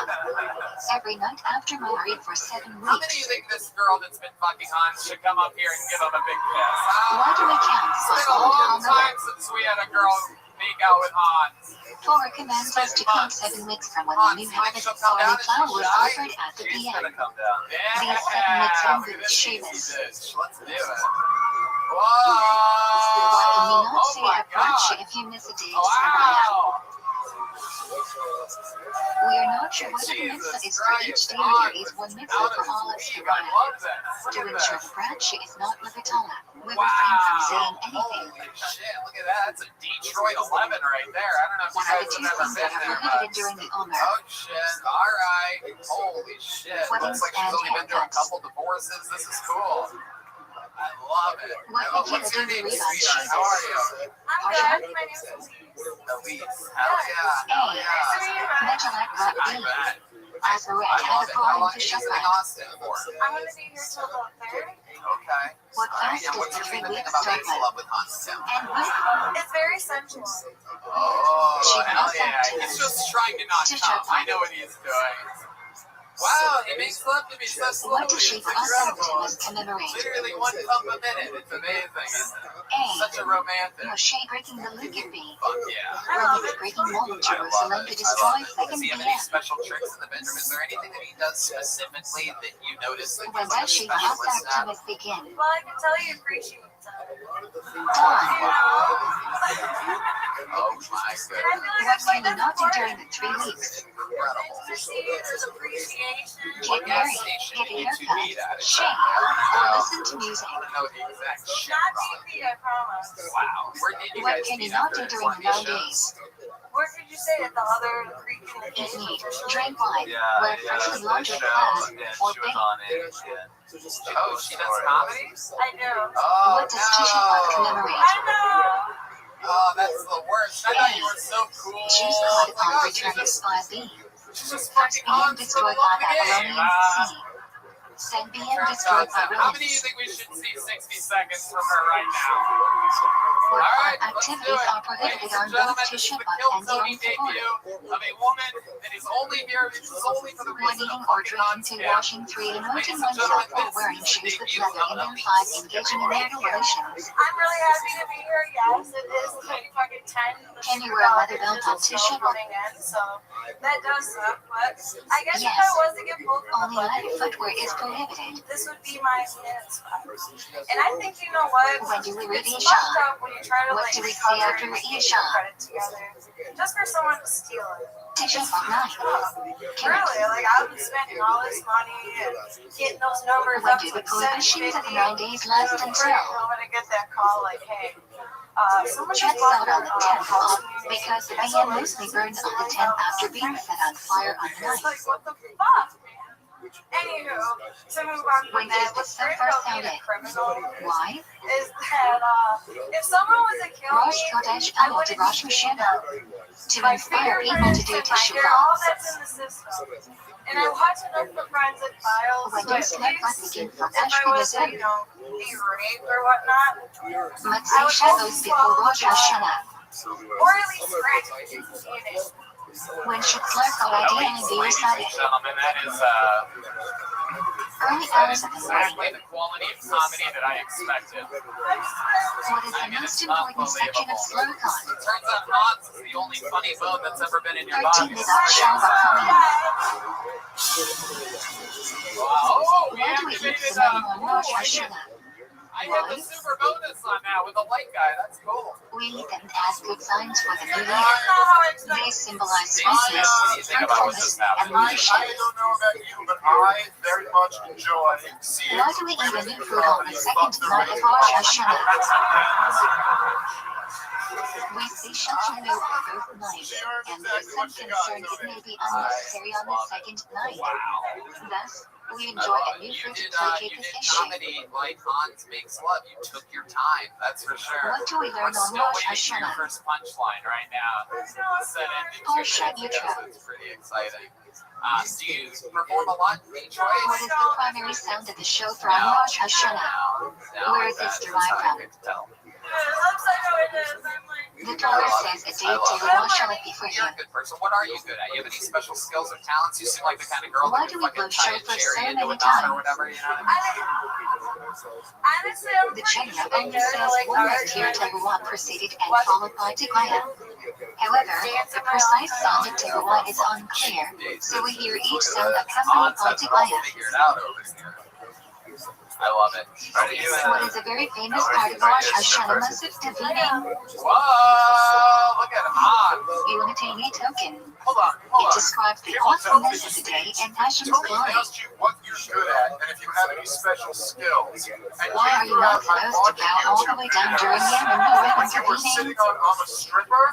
Speaker 2: Every night after married for 7
Speaker 3: How many of you
Speaker 2: weeks.
Speaker 3: think this girl that's been fucking on should come up here and give them a big kiss?
Speaker 2: Why do we count?
Speaker 3: It's been a long time since we had a girl make out with Hans.
Speaker 2: Torah commands us to count 7 weeks from when the new harvest of barley flour was offered at the
Speaker 11: She's gonna
Speaker 2: PM.
Speaker 11: come down.
Speaker 3: Yeah,
Speaker 2: These 7 weeks
Speaker 3: look
Speaker 2: ended
Speaker 3: at
Speaker 2: with
Speaker 3: this easy
Speaker 2: Shabbos.
Speaker 3: dish. Let's do it.
Speaker 2: Why can you
Speaker 3: Whoa!
Speaker 2: not
Speaker 3: Oh
Speaker 2: say
Speaker 3: my
Speaker 2: a bracha
Speaker 3: god!
Speaker 2: if you miss a day to Saraya?
Speaker 3: Wow!
Speaker 2: We are not sure whether the mitzvah is for each day or there is one mitzvah for all of
Speaker 3: I
Speaker 2: Saraya.
Speaker 3: love this.
Speaker 2: To
Speaker 3: Look at
Speaker 2: ensure
Speaker 3: this.
Speaker 2: the bracha is not levatala, we refrain from
Speaker 3: Wow!
Speaker 2: saying anything.
Speaker 3: Holy shit! Look at that. That's a Detroit 11 right there. I don't know if you
Speaker 2: One of
Speaker 3: guys
Speaker 2: the 2
Speaker 3: have ever
Speaker 2: things that
Speaker 3: been
Speaker 2: are
Speaker 3: there,
Speaker 2: prohibited
Speaker 3: but
Speaker 2: during the Omer.
Speaker 3: oh shit! All right. Holy shit!
Speaker 2: Weddings
Speaker 3: Looks like she's
Speaker 2: and
Speaker 3: only been through a
Speaker 2: haircuts.
Speaker 3: couple divorces. This is cool. I love it.
Speaker 2: What
Speaker 3: Oh,
Speaker 2: did
Speaker 3: what's
Speaker 2: you
Speaker 3: your
Speaker 2: do
Speaker 3: name,
Speaker 2: to read on
Speaker 3: sweetheart? How are you?
Speaker 1: I'm good. My name's Elise.
Speaker 3: Elise. Hell yeah. Hell
Speaker 2: Hey,
Speaker 3: yeah.
Speaker 1: Nice to meet you, man.
Speaker 2: Mejalek
Speaker 3: I
Speaker 2: Rabbi.
Speaker 3: bet.
Speaker 2: Azarek
Speaker 3: I
Speaker 2: had
Speaker 3: love
Speaker 2: a
Speaker 3: it. How
Speaker 2: problem
Speaker 3: long
Speaker 2: to
Speaker 3: are you visiting
Speaker 2: Shabbat.
Speaker 3: Austin for?
Speaker 1: I'm going to be here till about 3:30.
Speaker 3: Okay.
Speaker 2: What
Speaker 3: All right.
Speaker 2: fast
Speaker 3: And
Speaker 2: does
Speaker 3: what's
Speaker 2: the
Speaker 3: your
Speaker 2: 3
Speaker 3: favorite thing
Speaker 2: weeks
Speaker 3: about
Speaker 2: start
Speaker 3: being in
Speaker 2: with?
Speaker 3: love with Huntsville?
Speaker 2: And when?
Speaker 1: It's very sensual.
Speaker 3: Oh,
Speaker 2: She
Speaker 3: hell
Speaker 2: knows
Speaker 3: yeah.
Speaker 2: that
Speaker 3: He's just trying to not
Speaker 2: To
Speaker 3: come.
Speaker 2: Shabbat.
Speaker 3: I know what he's doing. Wow, he makes love to me so slowly.
Speaker 2: What does she
Speaker 3: It's
Speaker 2: for us
Speaker 3: incredible.
Speaker 2: must commemorate?
Speaker 3: Literally 1 pump a minute. It's amazing, isn't it?
Speaker 2: A.
Speaker 3: Such a romantic.
Speaker 2: Moshe breaking the Liquor Bee.
Speaker 3: Fuck yeah.
Speaker 2: Roman breaking wall of Jerusalem to destroy
Speaker 3: Does
Speaker 2: second
Speaker 3: he have any
Speaker 2: BM.
Speaker 3: special tricks in the bedroom? Is there anything that he does specifically that you notice that
Speaker 2: When
Speaker 3: he's like a
Speaker 2: does she have
Speaker 3: specialist
Speaker 2: that
Speaker 3: at?
Speaker 2: must begin?
Speaker 1: Well, I can tell you appreciate it.
Speaker 2: Dawn.
Speaker 3: Oh my
Speaker 1: I
Speaker 3: goodness.
Speaker 1: feel like
Speaker 2: What
Speaker 1: that's
Speaker 2: can
Speaker 1: like
Speaker 2: you not do
Speaker 1: important.
Speaker 2: during the 3 weeks?
Speaker 3: Incredible.
Speaker 1: Intimacy, there's appreciation.
Speaker 2: Get married,
Speaker 3: station
Speaker 2: get a
Speaker 3: you need to meet
Speaker 2: haircut,
Speaker 3: at?
Speaker 2: shave, or listen to music.
Speaker 3: I want to know the exact shit.
Speaker 1: Not
Speaker 3: Ron.
Speaker 1: TV, I promise.
Speaker 3: Wow. Where did you
Speaker 2: What
Speaker 3: guys
Speaker 2: can you
Speaker 3: meet
Speaker 2: not
Speaker 3: after
Speaker 2: do during the 9
Speaker 3: shows?
Speaker 2: days?
Speaker 1: Where could you say it? The other creek in the
Speaker 2: Eat
Speaker 1: cave
Speaker 2: meat,
Speaker 1: officially?
Speaker 2: drink wine,
Speaker 11: Yeah,
Speaker 2: wear
Speaker 11: yeah,
Speaker 2: freshly
Speaker 11: the
Speaker 2: laundered
Speaker 11: show,
Speaker 2: clothes,
Speaker 11: yeah,
Speaker 2: or
Speaker 11: she was
Speaker 2: bake.
Speaker 11: on it. Yeah.
Speaker 3: Oh, she does comedy?
Speaker 1: I do.
Speaker 3: Oh,
Speaker 2: What does Tisha B'Av commemorate?
Speaker 1: I know.
Speaker 3: Oh, that's the worst. I thought you were so cool.
Speaker 2: Jews
Speaker 3: Oh
Speaker 2: caught
Speaker 3: my
Speaker 2: on
Speaker 3: gosh,
Speaker 2: return of Spy B.
Speaker 3: she's just
Speaker 2: First
Speaker 3: fucking
Speaker 2: BM
Speaker 3: on for the
Speaker 2: destroyed
Speaker 3: love
Speaker 2: by
Speaker 3: of the game.
Speaker 2: Babylonian Sea. Then BM destroyed by
Speaker 3: How many do you
Speaker 2: Romans.
Speaker 3: think we should see 60 seconds from her right now?
Speaker 2: What
Speaker 3: All right, let's do
Speaker 2: activities
Speaker 3: it.
Speaker 2: are prohibited
Speaker 3: Ladies
Speaker 2: on
Speaker 3: and
Speaker 2: both
Speaker 3: gentlemen, this is
Speaker 2: Tisha
Speaker 3: the
Speaker 2: B'Av
Speaker 3: Kill
Speaker 2: and
Speaker 3: Tony
Speaker 2: Yom Kippur?
Speaker 3: debut of a woman that is only here, it's solely for the
Speaker 2: When
Speaker 3: reason
Speaker 2: eating
Speaker 3: of
Speaker 2: or
Speaker 3: fucking
Speaker 2: drinking 2,
Speaker 3: non-scam.
Speaker 2: washing 3, anointing oneself, or wearing shoes with leather, and then 5, engaging in marital relations.
Speaker 1: I'm really happy to be here. Yes, it is like fucking 10.
Speaker 2: Can you wear a leather belt on Tisha B'Av?
Speaker 1: Running in, so that does suck. But I guess if
Speaker 2: Yes.
Speaker 1: I was to get pulled in the
Speaker 2: Only leather
Speaker 1: bucket,
Speaker 2: footwear is prohibited.
Speaker 1: this would be my hand spot. And I think you know what?
Speaker 2: When do we read
Speaker 1: It's
Speaker 2: Isha?
Speaker 1: fucked up when you try to
Speaker 2: What
Speaker 1: like
Speaker 2: do we say
Speaker 1: cover
Speaker 2: after
Speaker 1: and
Speaker 2: Isha?
Speaker 1: credit together just for someone to steal it.
Speaker 2: Tisha B'Av night.
Speaker 1: Really, like I've been spending all this money and getting those numbers
Speaker 2: When
Speaker 1: up
Speaker 2: do
Speaker 1: to
Speaker 2: the
Speaker 1: like
Speaker 2: prohibitions of
Speaker 1: 750.
Speaker 2: the 9 days last
Speaker 1: I'm
Speaker 2: until?
Speaker 1: gonna get that call like, hey, someone
Speaker 2: Checks
Speaker 1: just
Speaker 2: out
Speaker 1: bought
Speaker 2: on the 10th
Speaker 1: house.
Speaker 2: off because the BM mostly burns on the 10th after being set on fire on the
Speaker 1: It's like,
Speaker 2: 9th.
Speaker 1: what the fuck, man? Anywho, to move on from
Speaker 2: When
Speaker 1: that,
Speaker 2: does the
Speaker 1: what's great
Speaker 2: sun first
Speaker 1: about being a
Speaker 2: sound
Speaker 1: criminal
Speaker 2: Why?
Speaker 1: is that if someone was to kill
Speaker 2: Rosh
Speaker 1: me,
Speaker 2: Chodesh
Speaker 1: I
Speaker 2: Elul to
Speaker 1: wouldn't
Speaker 2: Rosh
Speaker 1: need to
Speaker 2: Hashanah. To
Speaker 1: my
Speaker 2: inspire people to
Speaker 1: fingerprints
Speaker 2: do
Speaker 1: and my
Speaker 2: Tisha
Speaker 1: hair, all
Speaker 2: B'Av.
Speaker 1: that's in the system. And I watch enough of Friends and Files,
Speaker 2: When
Speaker 1: so
Speaker 2: you
Speaker 1: at
Speaker 2: start
Speaker 1: least
Speaker 2: looking for
Speaker 1: if I was to, be raped or whatnot,
Speaker 2: Let's say shadows before Rosh Hashanah.
Speaker 1: or at least scratch my DNA.
Speaker 2: When should lurk already and be
Speaker 5: Ladies and
Speaker 2: recited.
Speaker 5: gentlemen, that is
Speaker 2: Early hours of the
Speaker 5: exactly
Speaker 2: morning.
Speaker 5: the quality of comedy that I expected.
Speaker 2: What is the most important section of Slurcon?
Speaker 5: Turns out Hans is the only funny bone that's ever been in your
Speaker 2: 13
Speaker 5: body.
Speaker 2: without Shalva coming.
Speaker 5: Wow. Oh, we
Speaker 2: Why do we eat
Speaker 5: activated
Speaker 2: so many on Rosh Hashanah?
Speaker 5: I have the super bonus on now with the light guy. That's cool.
Speaker 2: We eat them as good signs for the new year.
Speaker 1: That's not how it's done.
Speaker 2: They symbolize
Speaker 5: What
Speaker 2: sweetness,
Speaker 5: do you think about what
Speaker 2: fruitfulness,
Speaker 5: just
Speaker 2: and
Speaker 5: happened?
Speaker 2: leadership.
Speaker 4: I don't know about you, but I very much enjoy seeing.
Speaker 2: Why do we eat a new fruit on the second night of Rosh Hashanah? We say Shachanu on both nights, and there's some concern it may be unnecessary on the second night. Thus, we enjoy a new fruit to placate
Speaker 5: You
Speaker 2: this
Speaker 5: did
Speaker 2: issue.
Speaker 5: comedy like Hans Makes Love. You took your time, that's for sure.
Speaker 2: What do we learn
Speaker 5: We're
Speaker 2: on
Speaker 5: still
Speaker 2: Rosh
Speaker 5: waiting for your
Speaker 2: Hashanah?
Speaker 5: first punchline right now. Set into
Speaker 2: Or
Speaker 5: 2
Speaker 2: shut
Speaker 5: minutes
Speaker 2: your
Speaker 5: ago,
Speaker 2: trap.
Speaker 5: so it's pretty exciting. Do you perform a lot in Detroit?
Speaker 2: What is the primary sound of the show from Rosh Hashanah? Where is this derived from?
Speaker 1: Looks like how it is. I'm like,
Speaker 2: The caller says a date to Rosh Hashanah before
Speaker 5: You're
Speaker 2: him.
Speaker 5: a good person. What are you good at? You have any special skills or talents? You seem like the kind of girl
Speaker 2: Why
Speaker 5: that
Speaker 2: do
Speaker 5: can
Speaker 2: we
Speaker 5: fucking
Speaker 2: blow
Speaker 5: tie a
Speaker 2: shofar so
Speaker 5: cherry into
Speaker 2: many
Speaker 5: a knot or
Speaker 2: times?
Speaker 5: whatever, you know what I mean?
Speaker 1: honestly, I'm
Speaker 2: The
Speaker 1: pretty
Speaker 2: China
Speaker 1: sure
Speaker 2: only says one left here Teruah preceded and followed by Tegaya. However, the precise sound of Teruah is unclear, so we hear each sound accompanied by
Speaker 5: Hans has it all
Speaker 2: Tegaya.
Speaker 5: figured out over here. I love it.
Speaker 2: What is a very famous part of Rosh Hashanah Masif Davinim?
Speaker 5: Whoa! Look at Hans.
Speaker 2: Ilanatani token.
Speaker 5: Hold on.
Speaker 2: It describes the awesomeness of the day and Hashem's
Speaker 4: Tony
Speaker 2: glory.
Speaker 4: asked you what you're good at and if you have any special skills. And
Speaker 2: Why are you not supposed to bow all the way down during Yom and no weapons
Speaker 4: you
Speaker 2: of
Speaker 4: were
Speaker 2: eating?
Speaker 4: sitting on I'm a stripper?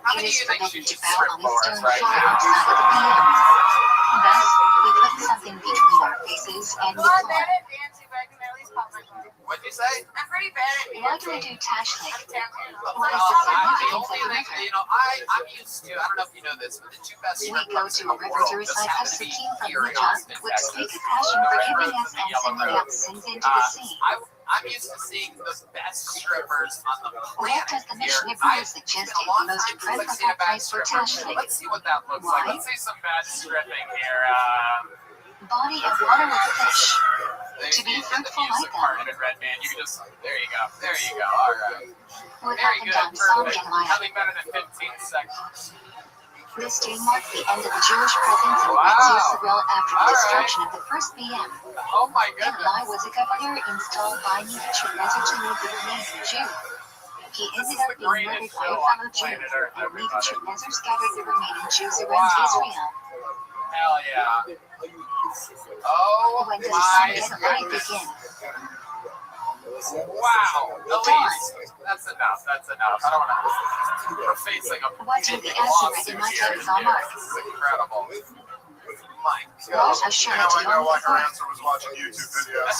Speaker 5: How
Speaker 2: It
Speaker 5: many
Speaker 2: is
Speaker 5: of you think
Speaker 2: forbidden
Speaker 5: she
Speaker 2: to
Speaker 5: should
Speaker 2: bow
Speaker 5: strip
Speaker 2: on the
Speaker 5: for us
Speaker 2: stone
Speaker 5: right
Speaker 2: floor
Speaker 5: now?
Speaker 2: outside of the PM. Thus, we put something between our faces and the
Speaker 1: I'm not
Speaker 2: floor.
Speaker 1: bad at dancing, but I can at least pop my phone.
Speaker 5: What'd you say?
Speaker 1: I'm pretty bad at
Speaker 2: Why do we do Tashlik?
Speaker 1: I'm talented.
Speaker 2: What is the
Speaker 5: The
Speaker 2: significance
Speaker 5: only
Speaker 2: of the
Speaker 5: thing,
Speaker 2: river?
Speaker 5: I'm used to, I don't know if you know this, but the 2 best
Speaker 2: We
Speaker 5: strip
Speaker 2: go
Speaker 5: clubs
Speaker 2: to
Speaker 5: in
Speaker 2: a
Speaker 5: the
Speaker 2: river
Speaker 5: world
Speaker 2: to
Speaker 5: just
Speaker 2: recite
Speaker 5: happen to be
Speaker 2: Hasukim from
Speaker 5: here in
Speaker 2: Nijah,
Speaker 5: Austin,
Speaker 2: which speak
Speaker 5: Texas.
Speaker 2: of passion
Speaker 5: The
Speaker 2: forgiving
Speaker 5: Red
Speaker 2: us
Speaker 5: Rose and the
Speaker 2: and
Speaker 5: Yellow
Speaker 2: sending
Speaker 5: Rose.
Speaker 2: out sins into the sea.
Speaker 5: I'm used to seeing the best strippers on the
Speaker 2: Where
Speaker 5: planet.
Speaker 2: does the
Speaker 5: here.
Speaker 2: Mishnah Berurah
Speaker 5: It's
Speaker 2: suggest
Speaker 5: been a
Speaker 2: is the
Speaker 5: long
Speaker 2: most
Speaker 5: time since I've seen
Speaker 2: preferable
Speaker 5: a bad
Speaker 2: place for
Speaker 5: stripper.
Speaker 2: Tashlik?
Speaker 5: Let's see what that looks
Speaker 2: Why?
Speaker 5: like. Let's see some bad stripping here.
Speaker 2: Body of water with fish.
Speaker 5: They
Speaker 2: To be
Speaker 5: did the
Speaker 2: fruitful
Speaker 5: music
Speaker 2: like
Speaker 5: part
Speaker 2: them.
Speaker 5: in Red Man. You can just, there you go. All right.
Speaker 2: What
Speaker 5: Very
Speaker 2: happened
Speaker 5: good.
Speaker 2: on Psalm
Speaker 5: Perfect.
Speaker 2: Gemaya?
Speaker 5: Nothing better than 15 seconds.
Speaker 2: This day marked the end of the Jewish presence in
Speaker 5: Wow.
Speaker 2: Eretz Yisrael after the
Speaker 5: All
Speaker 2: destruction of the first BM.
Speaker 5: Oh my goodness.
Speaker 2: Eli was a governor installed by Nebuchadnezzar to lead the remaining Jew. He ended up being murdered by a fellow Jew, and Nebuchadnezzar scattered the remaining Jews around Israel.
Speaker 5: Hell yeah. Oh
Speaker 2: When does
Speaker 5: my
Speaker 2: Sunday night
Speaker 5: goodness.
Speaker 2: begin?
Speaker 5: Wow. Elise. That's enough. I don't want to. We're facing a
Speaker 2: What do the
Speaker 5: big
Speaker 2: Ezra
Speaker 5: lawsuit
Speaker 2: in my
Speaker 5: here.
Speaker 2: text on Mark?
Speaker 5: This is incredible. My
Speaker 2: Rosh
Speaker 5: God.
Speaker 2: Hashanah
Speaker 4: Now I
Speaker 2: to
Speaker 4: know
Speaker 2: Yom
Speaker 4: why her
Speaker 2: Kippur.
Speaker 4: answer was watching YouTube videos.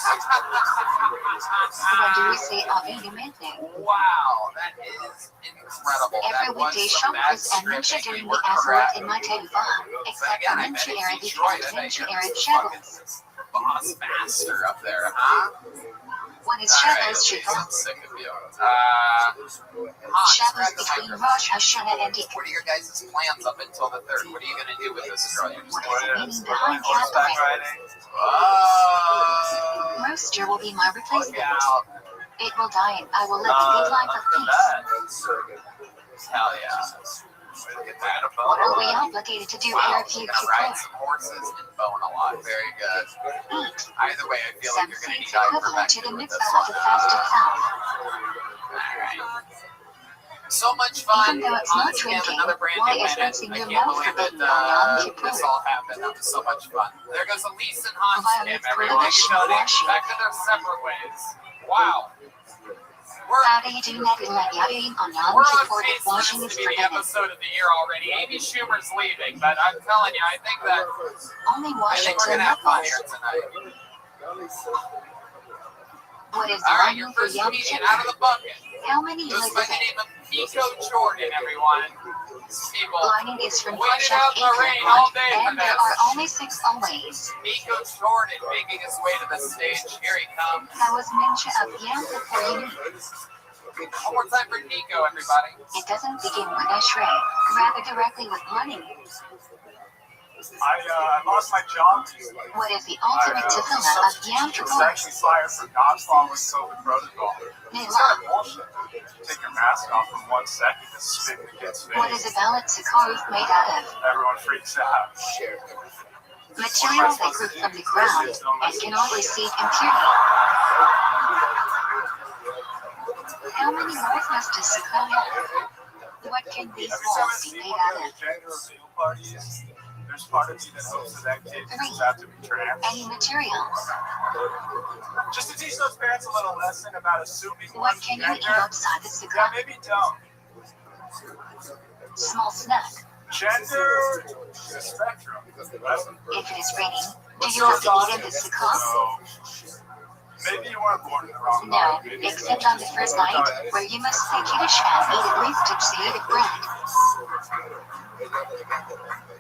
Speaker 2: When do we say Avinu Mending?
Speaker 5: Wow, that is incredible.
Speaker 2: Every
Speaker 5: That was
Speaker 2: weekday
Speaker 5: some bad
Speaker 2: Shabbos and Mincha
Speaker 5: stripping.
Speaker 2: during
Speaker 5: You
Speaker 2: the
Speaker 5: were
Speaker 2: Azarot
Speaker 5: correct.
Speaker 2: in my Tevah,
Speaker 5: But
Speaker 2: except
Speaker 5: again,
Speaker 2: for
Speaker 5: I
Speaker 2: Mincha
Speaker 5: bet
Speaker 2: Erev
Speaker 5: it's Detroit.
Speaker 2: because
Speaker 5: I bet
Speaker 2: Mincha
Speaker 5: you're
Speaker 2: Erev
Speaker 5: just fucking
Speaker 2: Shabbos.
Speaker 5: boss master up there, huh?
Speaker 2: When is
Speaker 5: All right,
Speaker 2: Shabbos
Speaker 5: Elise, I'm
Speaker 2: Shuvah?
Speaker 5: sick of you.
Speaker 2: Shabbos between Rosh Hashanah and Yom
Speaker 5: What are your guys' plans up until the 3rd? What are you going to do with this girl? You're just
Speaker 2: What is the
Speaker 5: going
Speaker 2: meaning behind
Speaker 11: Horseback
Speaker 2: gathering?
Speaker 11: riding.
Speaker 5: Oh,
Speaker 2: Rooster will be my
Speaker 5: look
Speaker 2: replacement.
Speaker 5: out.
Speaker 2: It will die and I will live a good life of peace.
Speaker 5: Hell yeah. Get that a
Speaker 2: What are
Speaker 5: bone.
Speaker 2: we obligated to do
Speaker 5: Wow,
Speaker 2: Erev
Speaker 5: you're
Speaker 2: Yom
Speaker 5: gonna ride
Speaker 2: Kippur?
Speaker 5: some horses and bone a lot. Very good.
Speaker 2: Eat.
Speaker 5: Either way, I feel like
Speaker 2: Some
Speaker 5: you're gonna
Speaker 2: seeds
Speaker 5: need
Speaker 2: equivalent to the
Speaker 5: ivermectin with this
Speaker 2: mitzvah of
Speaker 5: one.
Speaker 2: the fast itself.
Speaker 5: Alright. So much fun.
Speaker 2: Even though it's not
Speaker 5: Once again,
Speaker 2: drinking,
Speaker 5: another brand
Speaker 2: why
Speaker 5: new
Speaker 2: is
Speaker 5: minute.
Speaker 2: rinsing
Speaker 5: I
Speaker 2: your
Speaker 5: can't
Speaker 2: mouth
Speaker 5: believe
Speaker 2: forbidden
Speaker 5: that
Speaker 2: on Yom Kippur?
Speaker 5: this all happened. That was so much fun. There goes Elise and Hans
Speaker 2: Violate
Speaker 5: Kim, everyone.
Speaker 2: prohibition of washing.
Speaker 5: Back to their separate ways. Wow.
Speaker 2: How do you do Nevi'im on Yom
Speaker 5: We're on
Speaker 2: Kippur if
Speaker 5: pace for
Speaker 2: washing
Speaker 5: this
Speaker 2: is
Speaker 5: to be the
Speaker 2: forbidden?
Speaker 5: episode of the year already. Amy Schumer's leaving, but I'm telling you, I think
Speaker 2: Only wash
Speaker 5: we're
Speaker 2: until
Speaker 5: gonna have fun
Speaker 2: knuckles.
Speaker 5: here tonight.
Speaker 2: What is the
Speaker 5: All right,
Speaker 2: lining
Speaker 5: your
Speaker 2: for
Speaker 5: first
Speaker 2: Yom
Speaker 5: comedian
Speaker 2: Kippur?
Speaker 5: out of the bucket
Speaker 2: How many
Speaker 5: goes by the
Speaker 2: Levites?
Speaker 5: name of
Speaker 3: Nico Jordan, everyone. People
Speaker 2: Lining is from
Speaker 3: waited
Speaker 2: Chef
Speaker 3: out in the rain all day for
Speaker 2: and there
Speaker 3: this.
Speaker 2: are only 6 always.
Speaker 3: Nico Jordan making his way to the stage. Here he comes.
Speaker 2: That was Mincha of Yam before you knew.
Speaker 3: One more time for Nico, everybody.
Speaker 2: It doesn't begin with Eshrei, rather directly with money.
Speaker 6: I lost my job recently.
Speaker 2: What is the ultimate tefillah of Yam
Speaker 6: It was
Speaker 2: Kippur?
Speaker 6: actually fired for not following COVID protocol. It's kind of bullshit. Take your mask off for 1 second and spit in the kid's face.
Speaker 2: What is a valid Sukharith made out of?
Speaker 6: Everyone freaks out.
Speaker 2: Materials that grew from the ground and cannot receive impurity. How many wives must a Sukkah have? What can these walls be made out of?
Speaker 6: Gender reveal parties. There's part of me that hopes that kid turns out to be trans.
Speaker 2: Any materials?
Speaker 6: Just to teach those parents a little lesson about assuming
Speaker 2: What
Speaker 6: one's
Speaker 2: can you eat
Speaker 6: gender.
Speaker 2: outside the
Speaker 6: Yeah,
Speaker 2: Sukkah?
Speaker 6: maybe don't.
Speaker 2: Small snack.
Speaker 6: Gender is a spectrum. Right?
Speaker 2: If it is raining, do you have to eat in the Sukkah?
Speaker 6: So, maybe you weren't born in the wrong
Speaker 2: No,
Speaker 6: body. Maybe
Speaker 2: except on the first night, where you must say Kiddush and eat at least a seed of bread.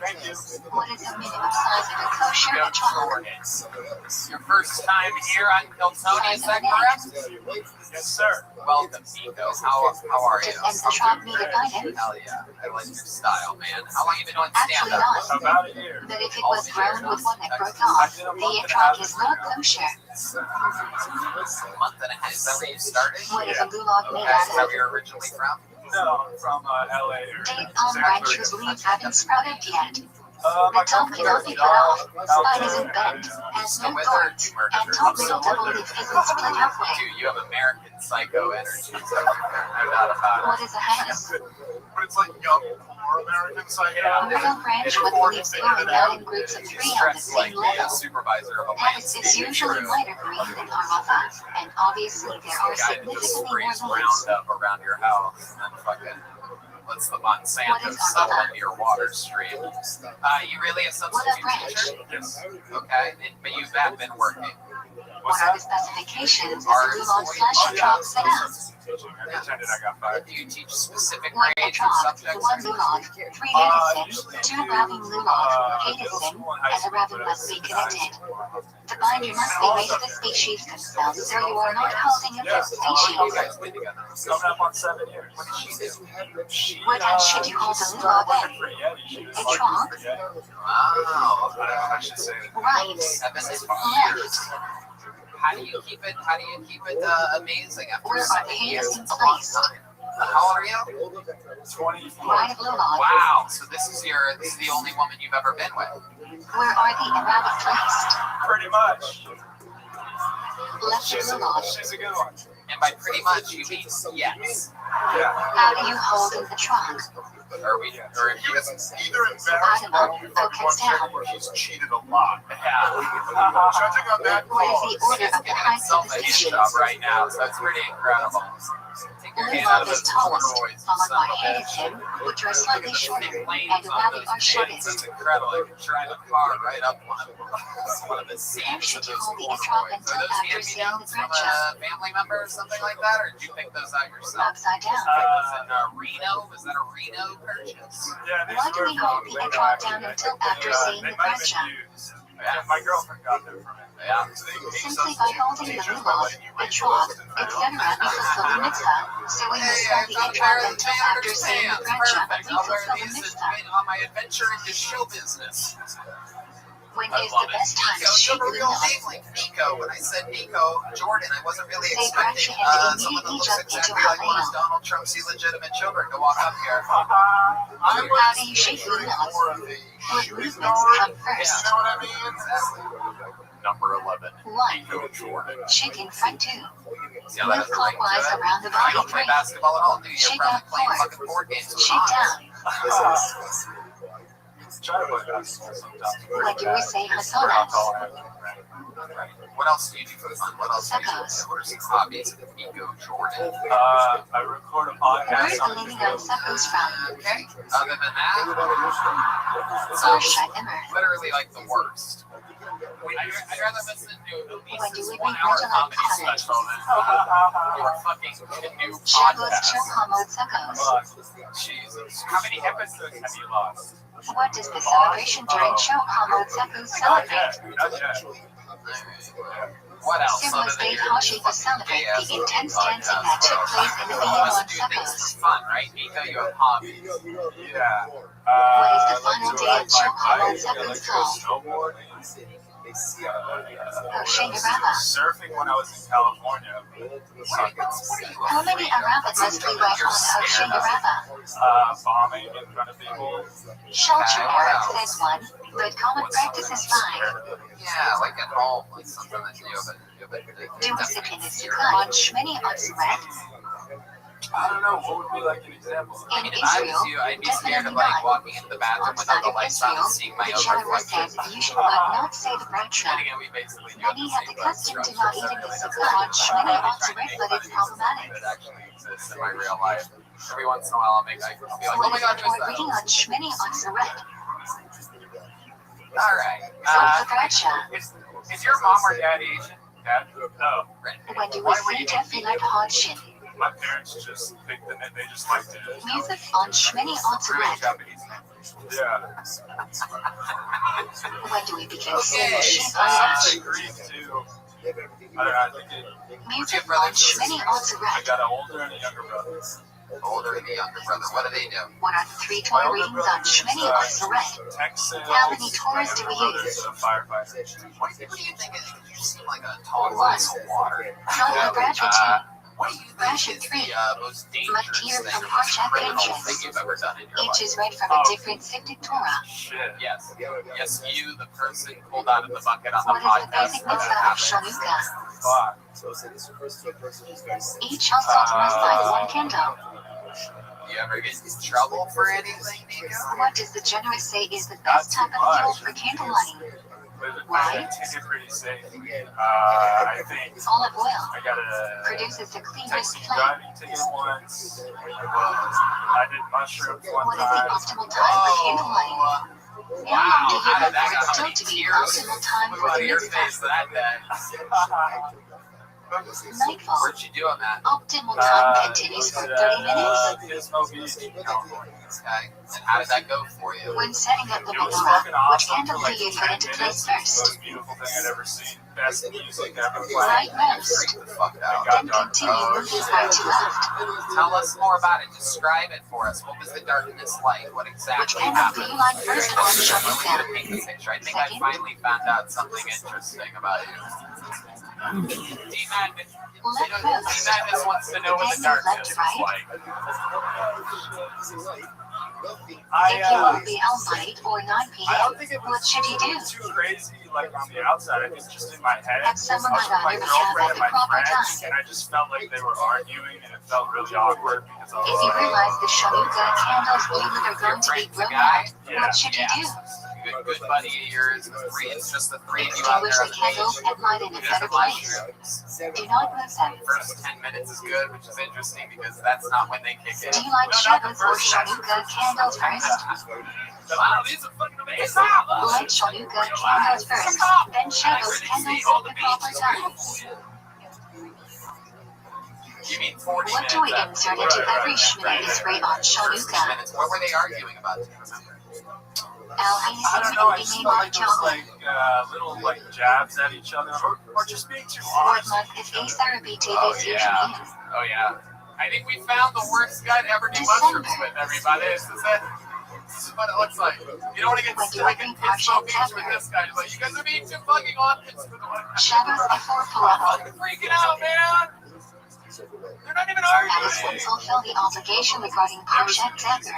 Speaker 6: Thank you.
Speaker 2: What is the minimum size of a kosher
Speaker 3: Nico
Speaker 2: etrog?
Speaker 3: Jordan. Your first time here on Kiltony, is that correct?
Speaker 6: Yes, sir.
Speaker 3: Welcome, Nico. How are you?
Speaker 2: Does an etrog need a guidance?
Speaker 3: Hell yeah. I like your style, man. How long you been doing
Speaker 2: Actually
Speaker 3: stand-up?
Speaker 2: not.
Speaker 6: About a year.
Speaker 2: But if it was grown with one that broke off, the etrog is not kosher.
Speaker 3: A month and a half. Is that where you started?
Speaker 2: What is a lulav made
Speaker 3: Okay, is that
Speaker 2: out
Speaker 3: where
Speaker 2: of?
Speaker 3: you're originally from?
Speaker 6: No, I'm from LA.
Speaker 2: Date palm branch whose leaves haven't sprouted yet.
Speaker 6: My
Speaker 2: The top cannot be cut off, spine isn't bent, has no thorns, and top middle double leaf isn't split halfway.
Speaker 3: Dude, you have American Psycho energy. No doubt about
Speaker 2: What is a hess?
Speaker 6: But it's like young, poor American psycho.
Speaker 2: A middle branch with the leaves growing out in groups of 3 on the
Speaker 3: Stressed like
Speaker 2: same
Speaker 3: the
Speaker 2: level.
Speaker 3: supervisor of a
Speaker 2: Hess is usually lighter green than Arava, and obviously there are
Speaker 3: guy that just
Speaker 2: significantly more
Speaker 3: sprays
Speaker 2: leaves.
Speaker 3: Roundup around your house and then fucking lets the Monsanto suck into your water stream. You really a substitute teacher?
Speaker 6: Yes.
Speaker 3: Okay, but you have been working.
Speaker 2: What are the specifications of the lulav slash etrog set up?
Speaker 6: I pretended I got fired.
Speaker 3: Do you teach specific
Speaker 2: One
Speaker 3: grades or
Speaker 2: etrog,
Speaker 3: subjects?
Speaker 2: 1 lulav, 3 unison, 2 rabbin lulav, unison, and the rabbin must be connected. The binder must be made of the species themselves, so you are not holding a
Speaker 6: Yes.
Speaker 2: fifth
Speaker 3: How long have you
Speaker 2: species.
Speaker 3: guys been together?
Speaker 6: Coming up on 7 years.
Speaker 3: What did she do?
Speaker 2: What else should you hold a lulav in?
Speaker 6: For Yeti, she was
Speaker 2: Etrog?
Speaker 6: for Yeti.
Speaker 3: Wow.
Speaker 6: I should say that.
Speaker 2: Right,
Speaker 3: 7 years.
Speaker 2: left.
Speaker 3: How do you keep it amazing after
Speaker 2: Where are
Speaker 3: 7
Speaker 2: the
Speaker 3: years?
Speaker 2: hands in
Speaker 3: It's a long
Speaker 2: place?
Speaker 3: time. How old are you?
Speaker 6: 24.
Speaker 2: Right lulav.
Speaker 3: Wow. So this is the only woman you've ever been with.
Speaker 2: Where are the rabbit placed?
Speaker 6: Pretty much.
Speaker 2: Left lulav.
Speaker 6: She's a good one.
Speaker 3: And by pretty much you mean yes.
Speaker 6: Yeah.
Speaker 2: How do you hold in the trunk?
Speaker 3: Or if you
Speaker 6: Either embarrassed or she's cheated a lot. Judging on that
Speaker 2: What is
Speaker 6: call,
Speaker 2: the order of the heights of the species?
Speaker 3: job right now, so it's pretty incredible. Take your hand out
Speaker 2: Lulav
Speaker 3: of
Speaker 2: is
Speaker 3: those
Speaker 2: tallest,
Speaker 3: corduroys,
Speaker 2: followed
Speaker 3: son
Speaker 2: by
Speaker 3: of a bitch.
Speaker 2: Hadekim, which are slightly shorter,
Speaker 3: Big lanes
Speaker 2: and
Speaker 3: on
Speaker 2: rabbit
Speaker 3: those
Speaker 2: are
Speaker 3: pins,
Speaker 2: shortest.
Speaker 3: that's incredible. You can drive a car right up one of the
Speaker 2: How
Speaker 3: seams
Speaker 2: should
Speaker 3: of
Speaker 2: you
Speaker 3: those
Speaker 2: hold the
Speaker 3: corduroys.
Speaker 2: etrog
Speaker 3: Are
Speaker 2: until
Speaker 3: those
Speaker 2: after seeing the
Speaker 3: hand-me-downs from
Speaker 2: bracha?
Speaker 3: a family member or something like that, or did you pick those out yourself?
Speaker 2: Upside down.
Speaker 3: Was it Reno? Was that a Reno purchase?
Speaker 6: Yeah, these
Speaker 2: Why do we
Speaker 6: were
Speaker 2: hold the etrog down until after seeing
Speaker 6: they
Speaker 2: the
Speaker 6: might have been
Speaker 2: bracha?
Speaker 6: used. Yeah, my girlfriend got them from it.
Speaker 3: Yeah.
Speaker 2: Simply by holding the lulav, etrog, etc. we fulfill the mitzvah, so we must hold the etrog until after seeing the bracha,
Speaker 3: Perfect.
Speaker 2: we
Speaker 3: I'll wear
Speaker 2: fulfill the
Speaker 3: these
Speaker 2: mitzvah.
Speaker 3: on my adventure into show business.
Speaker 2: When
Speaker 3: I
Speaker 2: is
Speaker 3: love
Speaker 2: the
Speaker 3: it.
Speaker 2: best time
Speaker 3: Nico,
Speaker 2: to
Speaker 3: you
Speaker 2: shoot
Speaker 3: have a real
Speaker 2: lulav?
Speaker 3: name like Nico. When I said Nico Jordan, I wasn't really
Speaker 2: Say
Speaker 3: expecting
Speaker 2: bracha and
Speaker 3: someone that
Speaker 2: immediately
Speaker 3: looks
Speaker 2: jump into
Speaker 3: exactly like one of
Speaker 2: Hawaii.
Speaker 3: Donald Trump's illegitimate children to walk up here.
Speaker 2: How do you shoot lulav? What movements come first?
Speaker 6: You know what I mean?
Speaker 3: Exactly. Number 11.
Speaker 2: 1.
Speaker 3: Nico Jordan.
Speaker 2: Shake in front 2.
Speaker 3: See how that
Speaker 2: Move
Speaker 3: has a ring to
Speaker 2: clockwise
Speaker 3: it?
Speaker 2: around the
Speaker 3: You
Speaker 2: body
Speaker 3: don't play
Speaker 2: 3.
Speaker 3: basketball at all, do you? You're
Speaker 2: Shake
Speaker 3: probably
Speaker 2: up
Speaker 3: playing
Speaker 2: 4.
Speaker 3: fucking board games with
Speaker 2: Shake
Speaker 3: moms.
Speaker 2: down.
Speaker 6: Try to play basketball sometimes.
Speaker 2: When do we say hasonas?
Speaker 3: Right. What else do you do for fun? What else do you do?
Speaker 2: Suckos.
Speaker 3: What are some hobbies of Nico Jordan?
Speaker 6: I record a
Speaker 2: Where
Speaker 6: podcast.
Speaker 2: is the leaning on suckos from?
Speaker 3: Okay. Other than that,
Speaker 2: Or Shai Emmer.
Speaker 3: literally like the worst. I'd rather listen to at least
Speaker 2: do we
Speaker 3: 1
Speaker 2: read
Speaker 3: hour
Speaker 2: Metal
Speaker 3: comedy
Speaker 2: Planet?
Speaker 3: special. Your fucking new
Speaker 2: Shadows
Speaker 3: podcast.
Speaker 2: Chill Hamod Suckos.
Speaker 3: Jesus.
Speaker 10: How many episodes have you lost?
Speaker 2: What does the celebration during Show Hamod Suckos celebrate?
Speaker 10: Not yet.
Speaker 3: What else?
Speaker 2: Similar
Speaker 3: Other than
Speaker 2: State
Speaker 3: your
Speaker 2: Hashi to celebrate
Speaker 3: gay-ass
Speaker 2: the intense
Speaker 3: podcast?
Speaker 2: dancing that took place in the
Speaker 3: You
Speaker 2: video
Speaker 3: must
Speaker 2: on
Speaker 3: do things
Speaker 2: Suckos.
Speaker 3: for fun, right? Nico, you have hobbies.
Speaker 10: Yeah.
Speaker 2: What is the
Speaker 10: I like
Speaker 2: final
Speaker 10: to
Speaker 2: day
Speaker 10: ride
Speaker 2: of Show
Speaker 10: my
Speaker 2: Hamod
Speaker 10: bike. I
Speaker 2: Suckos
Speaker 10: like to go
Speaker 2: called?
Speaker 10: snowboarding.
Speaker 2: Oshingaraba.
Speaker 10: Surfing when I was in California.
Speaker 2: How many Araba must we write on Oshingaraba?
Speaker 10: Bombing in front of people.
Speaker 2: Shelter Eric says one, but common practice is fine.
Speaker 3: Yeah, like at home, like something that you have
Speaker 2: Du discipline is declined. Shmini on Surat.
Speaker 10: I don't know. What would be like an example?
Speaker 2: In
Speaker 3: if I was
Speaker 2: Israel,
Speaker 3: you, I'd be scared of
Speaker 2: definitely
Speaker 3: like
Speaker 2: not.
Speaker 3: walking into the bathroom without
Speaker 2: Outside
Speaker 3: the
Speaker 2: of
Speaker 3: lights on
Speaker 2: Israel,
Speaker 3: and seeing my
Speaker 2: the
Speaker 3: own
Speaker 2: Shadowah
Speaker 3: reflection.
Speaker 2: says you should not say the bracha.
Speaker 3: Then again, we basically do
Speaker 2: Many have the custom to not eat in the sukkah on Shmini on Surat, but it's problematic.
Speaker 3: That actually exists in my real life. Every once in a while, I'll be like, oh my god,
Speaker 2: Or
Speaker 3: there's
Speaker 2: reading
Speaker 3: that.
Speaker 2: on Shmini on Surat.
Speaker 3: All right.
Speaker 2: So the bracha.
Speaker 10: Is your mom or dad Asian? Dad? No.
Speaker 2: When do we see Tefilat Hodshin?
Speaker 10: My parents just picked the name. They just liked it.
Speaker 2: Music on Shmini on Surat.
Speaker 10: Japanese. Yeah.
Speaker 2: When do we begin seeing
Speaker 3: Okay,
Speaker 2: Sheep
Speaker 10: I
Speaker 2: Ayash?
Speaker 10: agree too. I don't know. I think
Speaker 2: Music on Shmini on
Speaker 10: I
Speaker 2: Surat.
Speaker 10: got an older and a younger brother.
Speaker 3: Older and the younger brother, what do they do?
Speaker 2: What are the 3 Torah readings on Shmini on Surat?
Speaker 10: Texas.
Speaker 2: How many Torahs do we use?
Speaker 10: Firefighter.
Speaker 3: What do you think? You seem like a tall glass of water.
Speaker 2: Torah bracha 2.
Speaker 3: What do you think
Speaker 2: Bracha
Speaker 3: is
Speaker 2: 3.
Speaker 3: the most dangerous
Speaker 2: Makir
Speaker 3: thing,
Speaker 2: from
Speaker 3: the most
Speaker 2: Parshat
Speaker 3: criminal thing
Speaker 2: Pinchas.
Speaker 3: you've ever done in your
Speaker 2: Each
Speaker 3: life?
Speaker 2: is read from a different sifted Torah.
Speaker 10: Shit.
Speaker 3: Yes. Yes, you, the person pulled out of the bucket on the
Speaker 2: What is the
Speaker 3: podcast.
Speaker 2: basic
Speaker 3: when
Speaker 2: mitzvah
Speaker 3: that
Speaker 2: of
Speaker 3: happened.
Speaker 2: Chanukah?
Speaker 10: Fuck.
Speaker 2: Each household must light 1 candle.
Speaker 3: You ever get in trouble for anything, Nico?
Speaker 2: What does the generous say is the best type of fuel for candle lighting?
Speaker 10: I think it's pretty safe. I think
Speaker 2: Olive oil
Speaker 10: I got a
Speaker 2: produces the cleanest
Speaker 10: Texas
Speaker 2: flame.
Speaker 10: driving ticket once. I did mushrooms one
Speaker 2: What is the
Speaker 10: time.
Speaker 2: optimal time for candle lighting?
Speaker 3: Wow,
Speaker 2: How long do you
Speaker 3: how
Speaker 2: have
Speaker 3: did that
Speaker 2: for
Speaker 3: go? How
Speaker 2: still
Speaker 3: many
Speaker 2: to be
Speaker 3: tears
Speaker 2: optimal time
Speaker 3: flew
Speaker 2: for
Speaker 3: out
Speaker 2: the
Speaker 3: of your
Speaker 2: mitzvah?
Speaker 3: face that day?
Speaker 2: Nightfall.
Speaker 3: Where'd you do it, Matt?
Speaker 2: Optimal time continues for 30 minutes.
Speaker 10: Pismo Beach, California.
Speaker 3: Okay. And how did that go for you?
Speaker 2: When setting up the
Speaker 10: It was
Speaker 2: menorah,
Speaker 10: fucking
Speaker 2: which
Speaker 10: awesome
Speaker 2: candle
Speaker 10: for like
Speaker 2: do you
Speaker 10: 10
Speaker 2: put into
Speaker 10: minutes.
Speaker 2: place
Speaker 10: It's the
Speaker 2: first?
Speaker 10: most beautiful thing I'd ever seen. Best music ever
Speaker 2: Right
Speaker 10: played.
Speaker 2: most.
Speaker 3: Freak the fuck out.
Speaker 2: Then continue moving right to left.
Speaker 3: Tell us more about it. Describe it for us. What was the darkness like? What
Speaker 2: Which
Speaker 3: exactly
Speaker 2: candle do
Speaker 3: happened?
Speaker 2: you light first on
Speaker 3: I want you to
Speaker 2: Chanukah?
Speaker 3: paint the picture. I think I finally found out something interesting about you. D-Madness
Speaker 2: Left most.
Speaker 3: wants to know what the
Speaker 2: Then you
Speaker 3: darkness is
Speaker 2: left right.
Speaker 3: like.
Speaker 2: If you won't be out by 8 or 9
Speaker 10: I
Speaker 2: p.m.,
Speaker 10: don't think it
Speaker 2: what
Speaker 10: was
Speaker 2: should you do?
Speaker 10: too crazy, like on the outside. I think just in my head.
Speaker 2: Have someone
Speaker 10: I was with my
Speaker 2: around your
Speaker 10: girlfriend and
Speaker 2: at the
Speaker 10: my
Speaker 2: proper
Speaker 10: friends,
Speaker 2: time.
Speaker 10: and I just felt like they were arguing, and it felt really awkward because I
Speaker 2: If you
Speaker 10: was
Speaker 2: realize the Chanukah candles you lit are going to be blown out, what should you do?
Speaker 3: Good buddy of yours. It's just the three of you out
Speaker 2: Extinguish
Speaker 3: there.
Speaker 2: the candles and light in a better place. Do not move them.
Speaker 3: First 10 minutes is good, which is interesting because that's not when they kick in.
Speaker 2: Do you like Shabbos or Chanukah candles first?
Speaker 3: Wow, these are fucking amazing.
Speaker 2: Light Chanukah candles first, then Shabbos candles at the proper time.
Speaker 3: You mean 40
Speaker 2: What do we insert into every Shmini Israel on Chanukah?
Speaker 3: minutes? What were they arguing about? Do you remember?
Speaker 10: I don't know. I just felt like there was like little like jabs at each other, or just being too
Speaker 2: What
Speaker 10: honest.
Speaker 2: month is Asar BTV's
Speaker 3: Oh,
Speaker 2: usually
Speaker 3: yeah.
Speaker 2: in?
Speaker 3: Oh, yeah. I think we found the worst guy to ever do mushrooms with, everybody. This is what it looks like. You don't want to get stuck in Pismo Beach with this guy. He's like, you guys are being too fucking honest.
Speaker 2: Shabbos before Purim.
Speaker 3: I'm freaking out, man. They're not even
Speaker 2: Alice will
Speaker 3: arguing.
Speaker 2: fulfill the obligation regarding Parshat Zebur.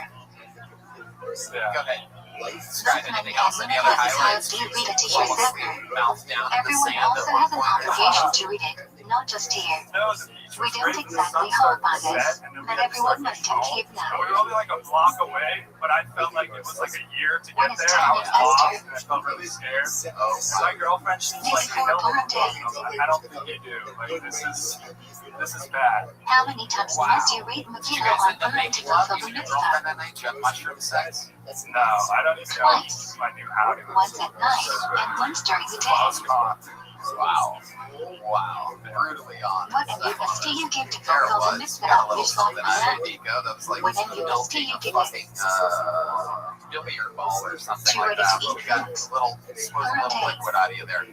Speaker 10: Yeah.
Speaker 3: Go ahead. Describe
Speaker 2: Zuckman
Speaker 3: anything else,
Speaker 2: has
Speaker 3: any other
Speaker 2: has
Speaker 3: highlights?
Speaker 2: to read it to hear Zebur.
Speaker 3: Mouth down in the
Speaker 2: Everyone
Speaker 3: sand
Speaker 2: also
Speaker 3: at one
Speaker 2: has an
Speaker 3: point.
Speaker 2: obligation to read it, not just hear.
Speaker 10: No, the beach
Speaker 2: We
Speaker 10: was
Speaker 2: don't
Speaker 10: great. The
Speaker 2: exactly
Speaker 10: sun
Speaker 2: hold
Speaker 10: started
Speaker 2: by
Speaker 10: to
Speaker 2: this,
Speaker 10: set, and then we
Speaker 2: but
Speaker 10: had to
Speaker 2: everyone
Speaker 10: start
Speaker 2: must
Speaker 10: getting
Speaker 2: have
Speaker 10: home.
Speaker 2: keep
Speaker 10: And
Speaker 2: now.
Speaker 10: we were only like a block away, but I felt like it was like a year to
Speaker 2: When
Speaker 10: get
Speaker 2: it's
Speaker 10: there.
Speaker 2: time
Speaker 10: I was
Speaker 2: in
Speaker 10: lost,
Speaker 2: Esther.
Speaker 10: and I felt really scared.
Speaker 3: Oh,
Speaker 10: My girlfriend, she's
Speaker 2: It's
Speaker 10: like,
Speaker 2: for
Speaker 10: you know,
Speaker 2: Purim Day.
Speaker 10: I don't think you do. Like, this is bad.
Speaker 2: How many times must you read
Speaker 3: Did you
Speaker 2: Megillah
Speaker 3: guys
Speaker 2: on
Speaker 3: end up
Speaker 2: Purim to
Speaker 3: making love?
Speaker 2: fulfill
Speaker 3: You
Speaker 2: the
Speaker 3: and your girlfriend
Speaker 2: mitzvah?
Speaker 3: that night? Did you have mushroom sex?
Speaker 10: No, I don't even know
Speaker 2: Twice.
Speaker 10: if I knew how to.
Speaker 2: Once at night and once during the
Speaker 10: I was
Speaker 2: day.
Speaker 10: caught.
Speaker 3: Wow. Wow, brutally honest.
Speaker 2: What MUSD you give to
Speaker 3: There it
Speaker 2: fulfill the
Speaker 3: was.
Speaker 2: mitzvah
Speaker 3: Got a
Speaker 2: of
Speaker 3: little
Speaker 2: Yisrael
Speaker 3: something out of Nico that was like
Speaker 2: What MUSD
Speaker 3: melting
Speaker 2: you
Speaker 3: a
Speaker 2: give
Speaker 3: fucking billiard ball or something
Speaker 2: to
Speaker 3: like
Speaker 2: ready
Speaker 3: that.
Speaker 2: to
Speaker 3: But we
Speaker 2: eat
Speaker 3: got
Speaker 2: foods.
Speaker 3: a little, supposed a little liquid out of you there.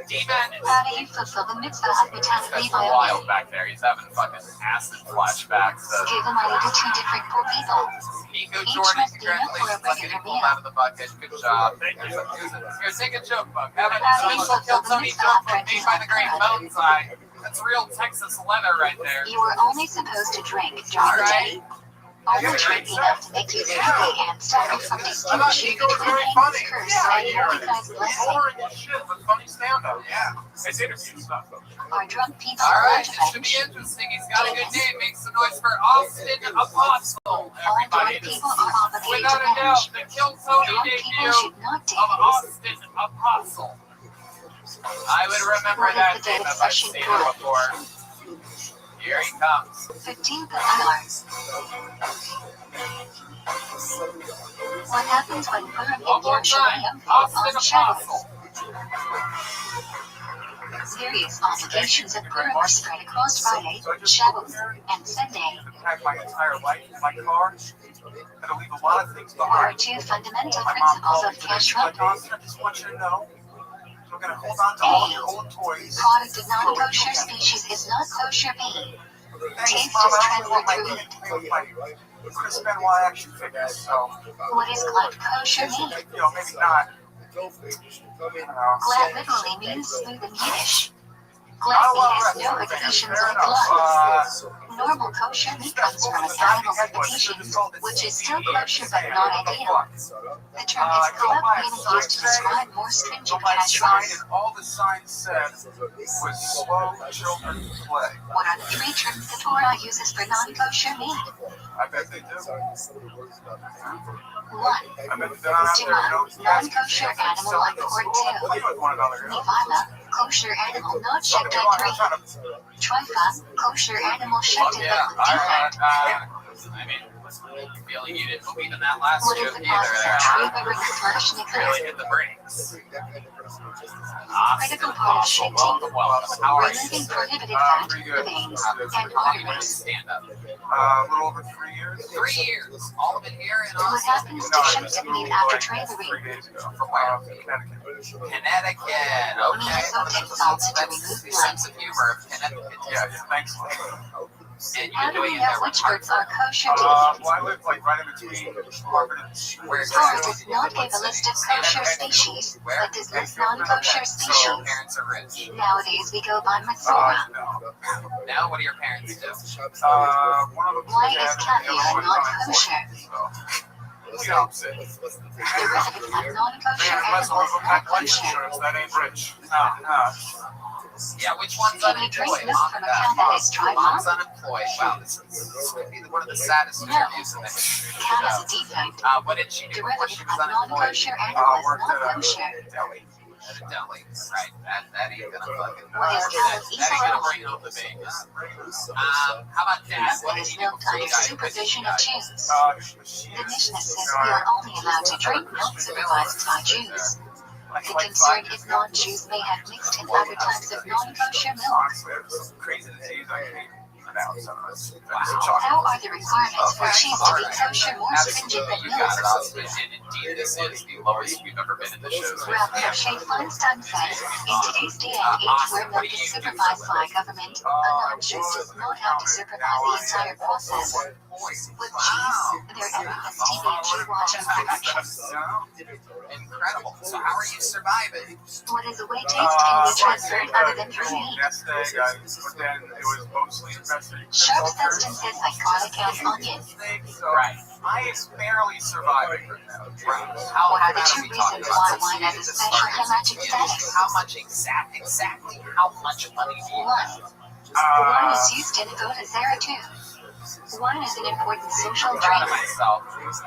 Speaker 3: Demon
Speaker 2: How do you fulfill the mitzvah of botanically
Speaker 3: is wild
Speaker 2: bio?
Speaker 3: back there. He's having fucking acid flashbacks.
Speaker 2: Give the money to 2 different poor people.
Speaker 3: Nico
Speaker 2: Each
Speaker 3: Jordan,
Speaker 2: must be enough for
Speaker 3: congratulations
Speaker 2: a
Speaker 3: on getting
Speaker 2: regular
Speaker 3: pulled
Speaker 2: meal.
Speaker 3: out of the bucket. Good job. Here, take a joke, Buck. Have it.
Speaker 2: How do you
Speaker 3: This will kill
Speaker 2: fulfill the
Speaker 3: Tony
Speaker 2: mitzvah
Speaker 3: joke
Speaker 2: of
Speaker 3: from Made by the Great Mountain Side. That's real Texas leather right there.
Speaker 2: You are only supposed to drink during the day. Only drink enough to make you happy and suffer from distinguishing between Haman's curse and Mordecai's blessing.
Speaker 10: Boring as shit, but funny stand-up.
Speaker 3: Yeah.
Speaker 10: It's interview stuff, though.
Speaker 2: Are drunk people
Speaker 3: All right,
Speaker 2: allowed to
Speaker 3: this should be
Speaker 2: bench?
Speaker 3: interesting. He's got a good name. Make some noise for Austin Apostle,
Speaker 2: All
Speaker 3: everybody.
Speaker 2: drunk
Speaker 3: This
Speaker 2: people are obligated
Speaker 3: without
Speaker 2: to
Speaker 3: a doubt,
Speaker 2: bench.
Speaker 3: the Kill Tony
Speaker 2: Drunk people
Speaker 3: debut
Speaker 2: should not
Speaker 3: of
Speaker 2: dance.
Speaker 3: Austin Apostle. I would remember
Speaker 2: What is
Speaker 3: that
Speaker 2: the date
Speaker 3: name
Speaker 2: of
Speaker 3: if I've
Speaker 2: session
Speaker 3: seen
Speaker 2: for?
Speaker 3: it before. Here he comes.
Speaker 2: 15th of Adar. What happens when Purim
Speaker 3: One
Speaker 2: in
Speaker 3: more time.
Speaker 2: Yerushalayim falls
Speaker 3: Austin
Speaker 2: on Shabbos?
Speaker 3: Apostle.
Speaker 2: Various obligations of Purim are spread across Friday, Shabbos, and Sunday.
Speaker 6: Pack my entire life in my car. Had to leave a lot of things
Speaker 2: There are
Speaker 6: behind.
Speaker 2: 2 fundamental
Speaker 6: My mom
Speaker 2: principles
Speaker 6: called me
Speaker 2: of
Speaker 6: today. She's
Speaker 2: kashrut.
Speaker 6: like, Austin, I just want you to know, we're going to hold on to all your old toys.
Speaker 2: Product of non-kosher species is not kosher meat.
Speaker 6: Thanks,
Speaker 2: Taste
Speaker 6: Mom.
Speaker 2: is
Speaker 6: I don't really want my
Speaker 2: transferred
Speaker 6: kid to play with my Crispin Y action figures, so,
Speaker 2: What is glad kosher meat?
Speaker 6: you know, maybe not. I don't know.
Speaker 2: Glad literally means smooth in Yiddish. Glad meat has no repetitions like glad. Normal kosher meat comes from a valuable repetition, which is still kosher but not ideal. The term is colloquially used to describe more stringent kashrut.
Speaker 6: And all the signs said was slow children play.
Speaker 2: What are the 3 terms the Torah uses for non-kosher meat?
Speaker 6: I bet they do.
Speaker 2: 1.
Speaker 6: I bet they're not out there, you know,
Speaker 2: Non-kosher animal like pork
Speaker 6: play
Speaker 2: 2.
Speaker 6: with one another. You know?
Speaker 2: Nivana, kosher animal not shipped
Speaker 6: Don't
Speaker 2: on
Speaker 6: get me wrong, I'm
Speaker 2: 3.
Speaker 6: trying to
Speaker 2: Trifa, kosher animal shipped in
Speaker 3: Yeah,
Speaker 2: liquid defect.
Speaker 3: I mean, feeling you didn't believe in that last
Speaker 2: What
Speaker 3: joke
Speaker 2: is the
Speaker 3: either
Speaker 2: process
Speaker 3: there,
Speaker 2: of
Speaker 3: huh?
Speaker 2: Triva slash
Speaker 3: Really
Speaker 2: Nicholas?
Speaker 3: hit the brakes.
Speaker 2: Critical part of
Speaker 3: Austin,
Speaker 2: shifting.
Speaker 3: welcome, welcome. How are you?
Speaker 2: Removing prohibited fat,
Speaker 6: pretty good.
Speaker 2: veins,
Speaker 3: How
Speaker 2: and
Speaker 3: long you been in
Speaker 2: arteries.
Speaker 3: stand-up?
Speaker 6: a little over 3 years.
Speaker 3: 3 years. All of it here in
Speaker 2: What
Speaker 3: Austin.
Speaker 2: happens to shifted meat after traveling?
Speaker 6: 3 days ago.
Speaker 3: From where?
Speaker 6: Connecticut.
Speaker 3: Connecticut.
Speaker 2: Meat
Speaker 3: Okay.
Speaker 2: soaked in salt to
Speaker 3: That's
Speaker 2: remove
Speaker 3: your
Speaker 2: blood.
Speaker 3: sense of humor of Connecticut.
Speaker 6: Yeah, thanks.
Speaker 3: And
Speaker 2: How
Speaker 3: you're
Speaker 2: do we
Speaker 3: doing it
Speaker 2: know
Speaker 3: there
Speaker 2: which
Speaker 3: with
Speaker 2: birds are kosher to eat?
Speaker 6: Well, I live like right in between Harvard and
Speaker 3: Where's
Speaker 2: Torah does not give a list of kosher species, but does list non-kosher
Speaker 3: So your
Speaker 2: species.
Speaker 3: parents are rich.
Speaker 2: Nowadays we go by Matzorah.
Speaker 6: no.
Speaker 3: Now what do your parents do?
Speaker 6: One of them
Speaker 2: Why is caviar not kosher?
Speaker 6: The opposite.
Speaker 2: Derivative of non-kosher
Speaker 6: Unless
Speaker 2: animals
Speaker 6: one
Speaker 2: not
Speaker 6: life
Speaker 2: kosher.
Speaker 6: insurance, that ain't rich. No.
Speaker 3: Yeah, which one's
Speaker 2: Can we drink
Speaker 3: unemployed?
Speaker 2: milk
Speaker 3: Mom
Speaker 2: from
Speaker 3: and
Speaker 2: a cow
Speaker 3: dad.
Speaker 2: that is dry
Speaker 3: Mom's
Speaker 2: farm?
Speaker 3: unemployed. Wow, this could be one of the saddest
Speaker 2: No.
Speaker 3: interviews in the history of the
Speaker 2: Cow is
Speaker 3: show.
Speaker 2: a defect.
Speaker 3: What did she do before
Speaker 2: Derivative
Speaker 3: she
Speaker 2: of
Speaker 3: was unemployed?
Speaker 2: non-kosher animal is
Speaker 6: Worked
Speaker 2: not
Speaker 6: at a
Speaker 2: kosher.
Speaker 6: deli.
Speaker 3: At a deli. Right. That ain't gonna fucking.
Speaker 2: What is
Speaker 3: That
Speaker 2: cow's
Speaker 3: ain't gonna
Speaker 2: Israel?
Speaker 3: bring home the bacon. How about dad? What
Speaker 2: What
Speaker 3: did
Speaker 2: is
Speaker 3: he do
Speaker 2: milk
Speaker 3: before he
Speaker 2: under
Speaker 3: died?
Speaker 2: supervision of Jews? The Mishnah says
Speaker 6: The
Speaker 2: we are only allowed to drink milk supervised by Jews. The concern is non-Jews may have mixed in other types of non-kosher milk.
Speaker 6: Honestly, there's some crazy disease I can't pronounce.
Speaker 2: How are the requirements for cheese to be kosher more stringent than
Speaker 3: You got it,
Speaker 2: milk?
Speaker 3: Austin. And indeed, this is the lowest we've ever been in the show's
Speaker 2: Rabbi
Speaker 3: history.
Speaker 2: Rothschild Feinstein says, in today's day and age where milk is supervised by government, a non-Jew does not have to supervise the entire process. With cheese, there are endless TV and Jew watching productions.
Speaker 3: Incredible. So how are you surviving?
Speaker 2: What is a way taste can be transferred other than through meat?
Speaker 6: Nest egg, but then it was mostly invested in
Speaker 2: Sharp substances like garlic and onion.
Speaker 3: Right.
Speaker 6: I am barely surviving right now.
Speaker 3: How
Speaker 2: What are the
Speaker 3: how
Speaker 2: 2
Speaker 3: we talk
Speaker 2: reasons
Speaker 3: about
Speaker 2: why wine has a
Speaker 3: this
Speaker 2: special
Speaker 3: part?
Speaker 2: hemorrhagic status?
Speaker 3: How much exactly how much money do you have?
Speaker 2: 1. Wine is used in Avodah too. Wine is an important social
Speaker 3: I'm proud of
Speaker 2: drink.
Speaker 3: myself.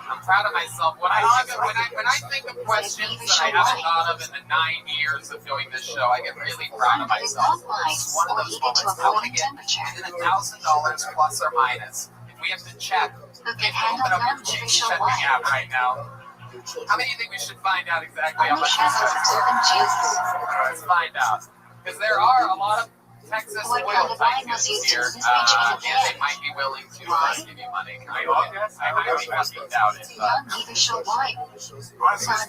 Speaker 3: I'm proud of myself. When I think of questions that I haven't thought of in the 9 years of doing this show, I get really proud of
Speaker 2: Wine that is
Speaker 3: myself.
Speaker 2: not
Speaker 3: It's
Speaker 2: wine
Speaker 3: one of
Speaker 2: or
Speaker 3: those
Speaker 2: heated to a
Speaker 3: moments I want to
Speaker 2: boiling
Speaker 3: get
Speaker 2: temperature.
Speaker 3: within $1,000 plus or minus. If we have to check,
Speaker 2: Who
Speaker 3: we
Speaker 2: can
Speaker 3: have to
Speaker 2: handle
Speaker 3: open up your
Speaker 2: non-judicial
Speaker 3: check
Speaker 2: wine?
Speaker 3: app right now. How many do you think we should find out exactly how
Speaker 2: Only
Speaker 3: much
Speaker 2: Shabbos
Speaker 3: this is?
Speaker 2: observant Jews.
Speaker 3: Let's find out. Because there are a lot of Texas
Speaker 2: What
Speaker 3: oil
Speaker 2: kind of wine was
Speaker 3: tycoons
Speaker 2: used
Speaker 3: here,
Speaker 2: in this region
Speaker 3: and
Speaker 2: of
Speaker 3: they
Speaker 2: the
Speaker 3: might be willing to
Speaker 2: Why?
Speaker 3: give you money. I highly fucking doubt it.
Speaker 2: Young neither show wine. Some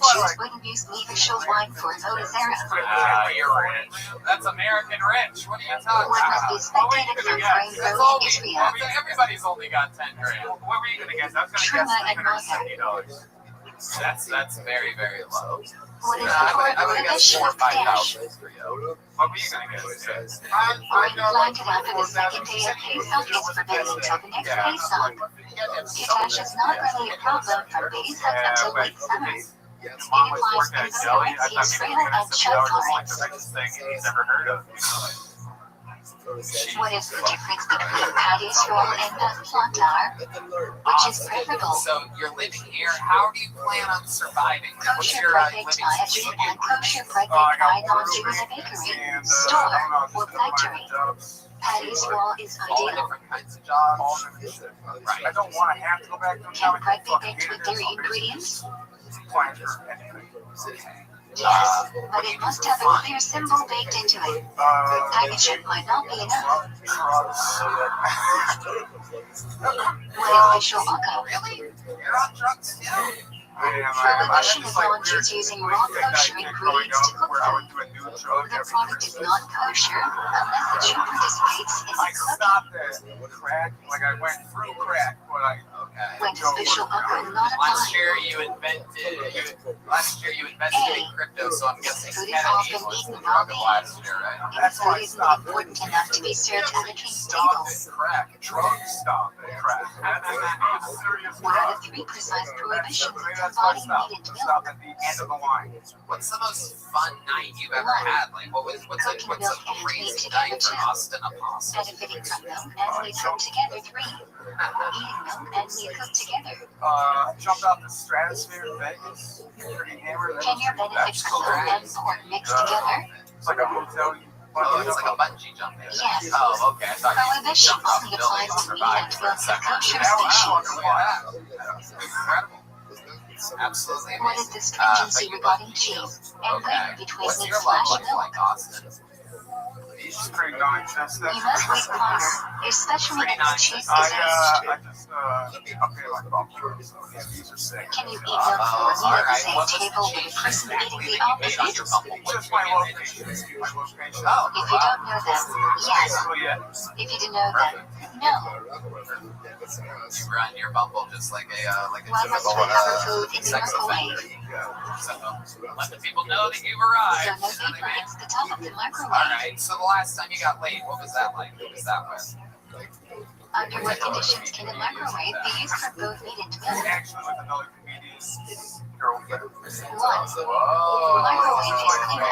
Speaker 2: Jews wouldn't use neither show wine for Odisera.
Speaker 3: You're rich. That's American rich. What are you talking
Speaker 2: What must be
Speaker 3: about?
Speaker 2: spectated from Grain
Speaker 3: That's
Speaker 2: Road
Speaker 3: only,
Speaker 2: in Israel.
Speaker 3: everybody's only got 10 grand.
Speaker 10: What were you gonna guess? I was gonna
Speaker 2: Truma
Speaker 10: guess
Speaker 2: and Martha.
Speaker 10: $370.
Speaker 3: That's very, very low.
Speaker 2: What is the
Speaker 3: I
Speaker 2: fourth
Speaker 3: would guess
Speaker 2: prohibition
Speaker 3: 4 or
Speaker 2: of Kadesh?
Speaker 3: 5,000 for you.
Speaker 10: What were you gonna guess?
Speaker 2: Wine planted after the second day of Pesach is forbidden until the next Pesach. Kadesh is not really a problem from Pesach until late summer. It
Speaker 10: Mom was
Speaker 2: applies
Speaker 10: working
Speaker 2: in
Speaker 10: at
Speaker 2: both
Speaker 10: Jelly. I
Speaker 2: Nazi
Speaker 10: thought
Speaker 2: Israel
Speaker 10: maybe you were gonna
Speaker 2: and
Speaker 10: say that was
Speaker 2: Shofar.
Speaker 10: like the richest thing he's ever heard of.
Speaker 2: What is the difference between Paddy's roll and the plantar? Which is preferable?
Speaker 3: So you're living here. How do you plan on surviving? What's
Speaker 2: Kosher
Speaker 3: your
Speaker 2: bread
Speaker 3: living
Speaker 2: baked by a Jew
Speaker 3: schedule?
Speaker 2: and kosher bread baked by a non-Jew in a bakery, store, or factory. Paddy's roll is
Speaker 3: All
Speaker 2: ideal.
Speaker 3: different kinds of jobs.
Speaker 10: I don't want to have to go back to
Speaker 2: Can bread be baked with dairy ingredients?
Speaker 10: plan for anything.
Speaker 2: Yes, but it must have a clear symbol baked into it. Packaging might not be enough. What is visual alcohol?
Speaker 3: Really? You're on drugs too?
Speaker 2: Prohibition of non-Jews using raw kosher ingredients to cook food. The product is not kosher unless the Jew participates in
Speaker 10: I
Speaker 2: the cooking.
Speaker 10: stopped at crack, like I went through crack, but I
Speaker 2: When does visual alcohol not
Speaker 3: Last
Speaker 2: apply?
Speaker 3: year you invested in crypto, so I'm guessing
Speaker 2: Food is
Speaker 3: Kennedy
Speaker 2: often
Speaker 3: was
Speaker 2: eaten
Speaker 3: the
Speaker 2: raw
Speaker 3: drug of last year, right?
Speaker 2: If the food isn't important enough to be served at the king's table,
Speaker 10: crack, drug stop at crack.
Speaker 2: what are the three precise prohibitions combining meat and
Speaker 10: Stop
Speaker 2: milk?
Speaker 10: at the end of the line.
Speaker 3: What's the most fun night you've ever had? Like, what's a crazy night for Austin Apostle?
Speaker 2: Benefiting from milk and meat cooked together. 3. Eating milk and meat cooked together.
Speaker 10: Jumped off the stratosphere in Vegas. Pretty hammered.
Speaker 2: Can your benefit from milk and pork mixed together?
Speaker 10: It's like a hotel.
Speaker 3: Oh, it's like a bungee jumping.
Speaker 2: Yes.
Speaker 3: Oh, okay. I thought you
Speaker 2: Prohibition
Speaker 3: jumped off
Speaker 2: only
Speaker 3: the building
Speaker 2: applies
Speaker 3: to
Speaker 2: to meat
Speaker 3: survive
Speaker 2: and
Speaker 3: for a
Speaker 2: milk at
Speaker 3: second.
Speaker 2: kosher
Speaker 3: Wow,
Speaker 2: stations.
Speaker 3: incredible. Absolutely
Speaker 2: What is
Speaker 3: amazing.
Speaker 2: the stringency
Speaker 3: Thank you,
Speaker 2: regarding
Speaker 3: Bucky.
Speaker 2: cheese and
Speaker 3: Okay.
Speaker 2: waiting between
Speaker 3: What's
Speaker 2: meat
Speaker 3: your love
Speaker 2: slash
Speaker 3: life
Speaker 2: milk?
Speaker 3: like, Austin?
Speaker 10: It's pretty non-existent.
Speaker 2: You must wait longer, especially if the cheese is
Speaker 10: I
Speaker 2: aged.
Speaker 10: just upgraded my bumper, so yeah, these are sick.
Speaker 2: Can you eat milk for a meal at the
Speaker 3: Alright,
Speaker 2: same
Speaker 3: what was
Speaker 2: table
Speaker 3: the
Speaker 2: with a
Speaker 3: change
Speaker 2: person eating
Speaker 3: exactly
Speaker 2: the
Speaker 3: that you made on
Speaker 2: opposite?
Speaker 3: your Bumble? What
Speaker 10: Just
Speaker 3: did
Speaker 10: my
Speaker 3: you make?
Speaker 10: location. My location.
Speaker 3: Oh,
Speaker 2: If you don't know that, yes.
Speaker 10: Oh, yeah.
Speaker 2: If you didn't know that, no.
Speaker 3: You run your Bumble just like a
Speaker 2: Why must we cover food in the
Speaker 3: sex
Speaker 2: microwave?
Speaker 3: offender. So let the people know that you've
Speaker 2: So
Speaker 3: arrived.
Speaker 2: no
Speaker 3: You know what
Speaker 2: paper
Speaker 3: I mean?
Speaker 2: hits the top of the microwave.
Speaker 3: Alright, so the last time you got laid, what was that like? Who was that with?
Speaker 2: Under what conditions can the microwave be used for both meat and milk?
Speaker 10: Actually, with another comedian girlfriend.
Speaker 2: 1.
Speaker 3: Whoa.
Speaker 2: Microwave is clean and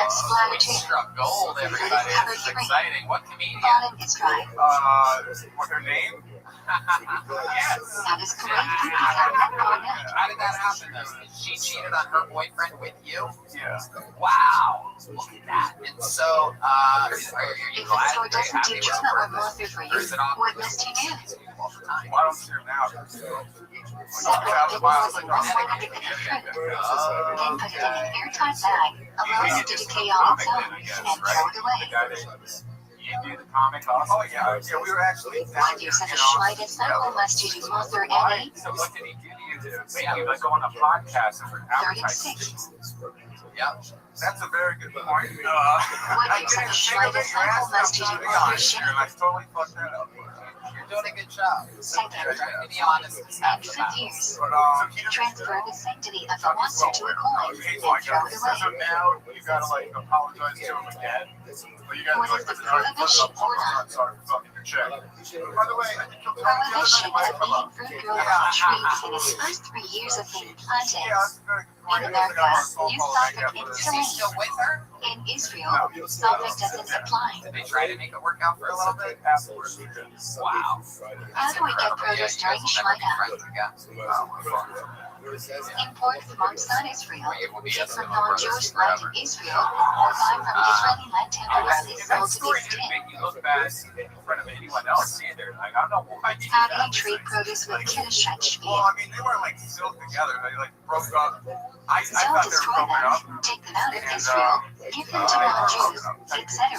Speaker 3: We
Speaker 2: splashing.
Speaker 3: struck gold, everybody. This is exciting. What comedian?
Speaker 2: Bottom is dry.
Speaker 10: What's her name?
Speaker 3: Yes.
Speaker 2: That is correct. You have that on it.
Speaker 3: How did that happen though? She cheated on her boyfriend with you?
Speaker 10: Yeah.
Speaker 3: Wow. Look at that. And so, are you
Speaker 2: If the
Speaker 3: glad?
Speaker 2: store
Speaker 3: Are you
Speaker 2: doesn't
Speaker 3: happy
Speaker 2: do
Speaker 3: with
Speaker 2: Truma
Speaker 3: her?
Speaker 2: or Mother for
Speaker 3: Or
Speaker 2: you,
Speaker 3: is it awkward?
Speaker 2: what must you do?
Speaker 3: All the time.
Speaker 10: Well, I don't see her now.
Speaker 2: Separate it was in 100 in the fruit. Then put it in an airtight bag, allow it to decay on its own, and throw it away.
Speaker 10: You do the comic also? Oh, yeah. Yeah, we were actually down
Speaker 2: When you send a Schweid and Cycle must you do Mother NA?
Speaker 10: So what did he do to you to make you like go on a podcast and advertise?
Speaker 2: 36.
Speaker 3: Yep.
Speaker 10: That's a very good point.
Speaker 2: When you send a Schweid and Cycle must you do Mother Shimmy?
Speaker 10: I totally fucked that up.
Speaker 3: You're doing a good job.
Speaker 2: Second,
Speaker 3: To be honest, it's half
Speaker 2: and
Speaker 3: the
Speaker 2: for
Speaker 3: battle.
Speaker 2: years,
Speaker 10: But,
Speaker 2: transfer the sanctity of the monster to a coin,
Speaker 10: he's
Speaker 2: then
Speaker 10: like,
Speaker 2: throw it
Speaker 10: so
Speaker 2: away.
Speaker 10: now you gotta like apologize to him again. But you gotta
Speaker 2: What is the prohibition or not?
Speaker 10: sorry for fucking your check. By the way, I think you'll
Speaker 2: Prohibition of eating fruit grown on trees in its first 3 years of being planted.
Speaker 10: Yeah, that's a very good point.
Speaker 2: In America, you suffered
Speaker 3: Is he
Speaker 2: instantly.
Speaker 3: still with her?
Speaker 2: In Israel, suffering doesn't apply.
Speaker 3: Did they try to make it work out for a little bit?
Speaker 10: Afterwards,
Speaker 3: Wow.
Speaker 2: How do we get produce during Shmita? Import from outside Israel, take from non-Jewish land in Israel, or buy from Israeli land temporarily sold to the state.
Speaker 5: look bad in front of anyone else either. Like, I don't know why you do
Speaker 2: How do
Speaker 5: that.
Speaker 2: you treat produce with Kiddush
Speaker 8: Well, I mean, they were like sealed together. They like broke up. I
Speaker 2: Don't
Speaker 8: thought they were
Speaker 2: destroy
Speaker 8: broken up.
Speaker 2: them, take them out of Israel, give them to non-Jews, etc.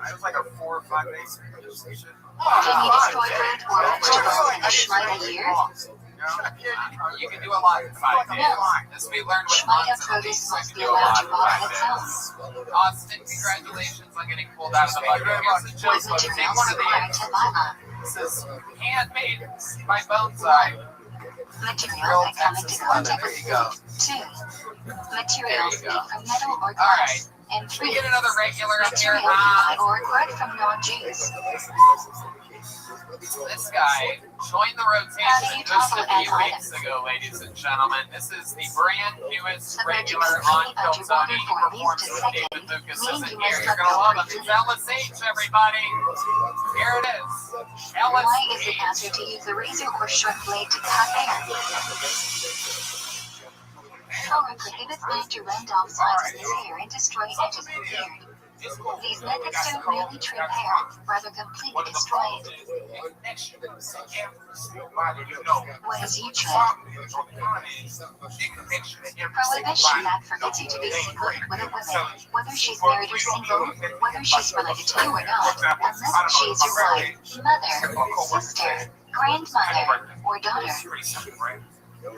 Speaker 8: It was like a 4 or 5 days.
Speaker 2: Can you destroy fruit or vegetables in a Shemitah year?
Speaker 3: You can do a lot in 5 days. As we learned with
Speaker 2: Shemitah
Speaker 3: Hans,
Speaker 2: produce must be
Speaker 3: do a
Speaker 2: allowed
Speaker 3: lot
Speaker 2: to
Speaker 3: in
Speaker 2: rot on
Speaker 3: 5
Speaker 2: its own.
Speaker 3: days. Austin, congratulations on getting pulled out of the bucket. Here's the
Speaker 2: What
Speaker 3: joke. Take
Speaker 2: materials
Speaker 3: one of
Speaker 2: require
Speaker 3: these.
Speaker 2: Tevana?
Speaker 3: This is handmade by Boneside.
Speaker 2: Materials that come into contact
Speaker 3: There
Speaker 2: with
Speaker 3: you go.
Speaker 2: food. 2. Materials made from metal or
Speaker 3: All right.
Speaker 2: glass. And
Speaker 3: Should we
Speaker 2: 3.
Speaker 3: get another regular up here?
Speaker 2: Materials by or acquired from non-Jews.
Speaker 3: This guy joined the rotation just a few weeks ago, ladies and gentlemen. This is the brand newest regular on Kiltony. He performs with David Lucas isn't here. You're going to love him. It's LSH, everybody. Here it is.
Speaker 2: Why is it
Speaker 3: LSH.
Speaker 2: faster to use a razor or sharp blade to cut hair? Torah prohibits man to rend off sides of his hair and destroy edges of the beard. These methods don't merely trim hair, rather completely destroy it. What is YouTube? Prohibition that forbids you to be secret with a woman, whether she's married or single, whether she's related to you or not, unless she is your wife, mother, sister, grandmother, or daughter.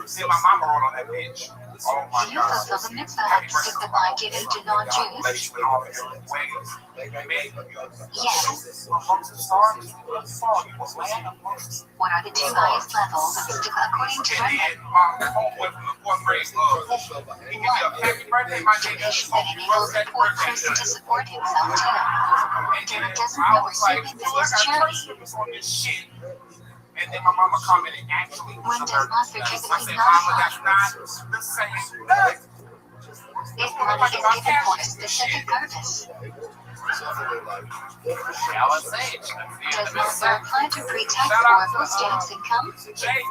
Speaker 8: See, my mama wrote on that page. Oh my
Speaker 2: Do you
Speaker 8: God.
Speaker 2: fulfill the mitzvah of signifying giving to non-Jews? Yes. What are the 2 highest levels of mitzvah according to Tradition that enables the poor person to support himself too. Derek doesn't know where savings is charity.
Speaker 8: And then my mama commented, actually,
Speaker 2: When does monster typically
Speaker 8: I said, Mama, that's not the same thing.
Speaker 2: If money is given for a specific purpose,
Speaker 3: LSH.
Speaker 2: does monster apply to pre-tax or post-tax income?
Speaker 8: Jake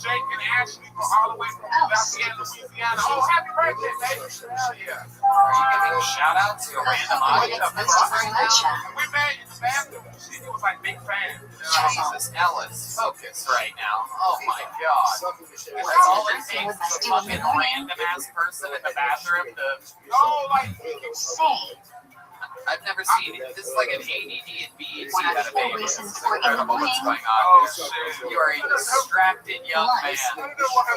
Speaker 8: and Ashley go all the way from Louisiana. Oh, happy birthday, baby. Hell yeah.
Speaker 3: Are you giving shout outs to a random audience?
Speaker 8: We met in the bathroom. She was like big fan.
Speaker 3: Jesus, Ellis, focus right now. Oh my God. That's all it takes is a fucking random ass person in the bathroom to.
Speaker 8: No, like,
Speaker 2: Say,
Speaker 3: I've never seen it. This is like an ADD and BET
Speaker 2: what are
Speaker 3: at
Speaker 2: the
Speaker 3: a
Speaker 2: 4
Speaker 3: baby.
Speaker 2: reasons
Speaker 3: It's
Speaker 2: for in the
Speaker 3: incredible what's
Speaker 2: morning?
Speaker 3: going on here. You are a distracted young man.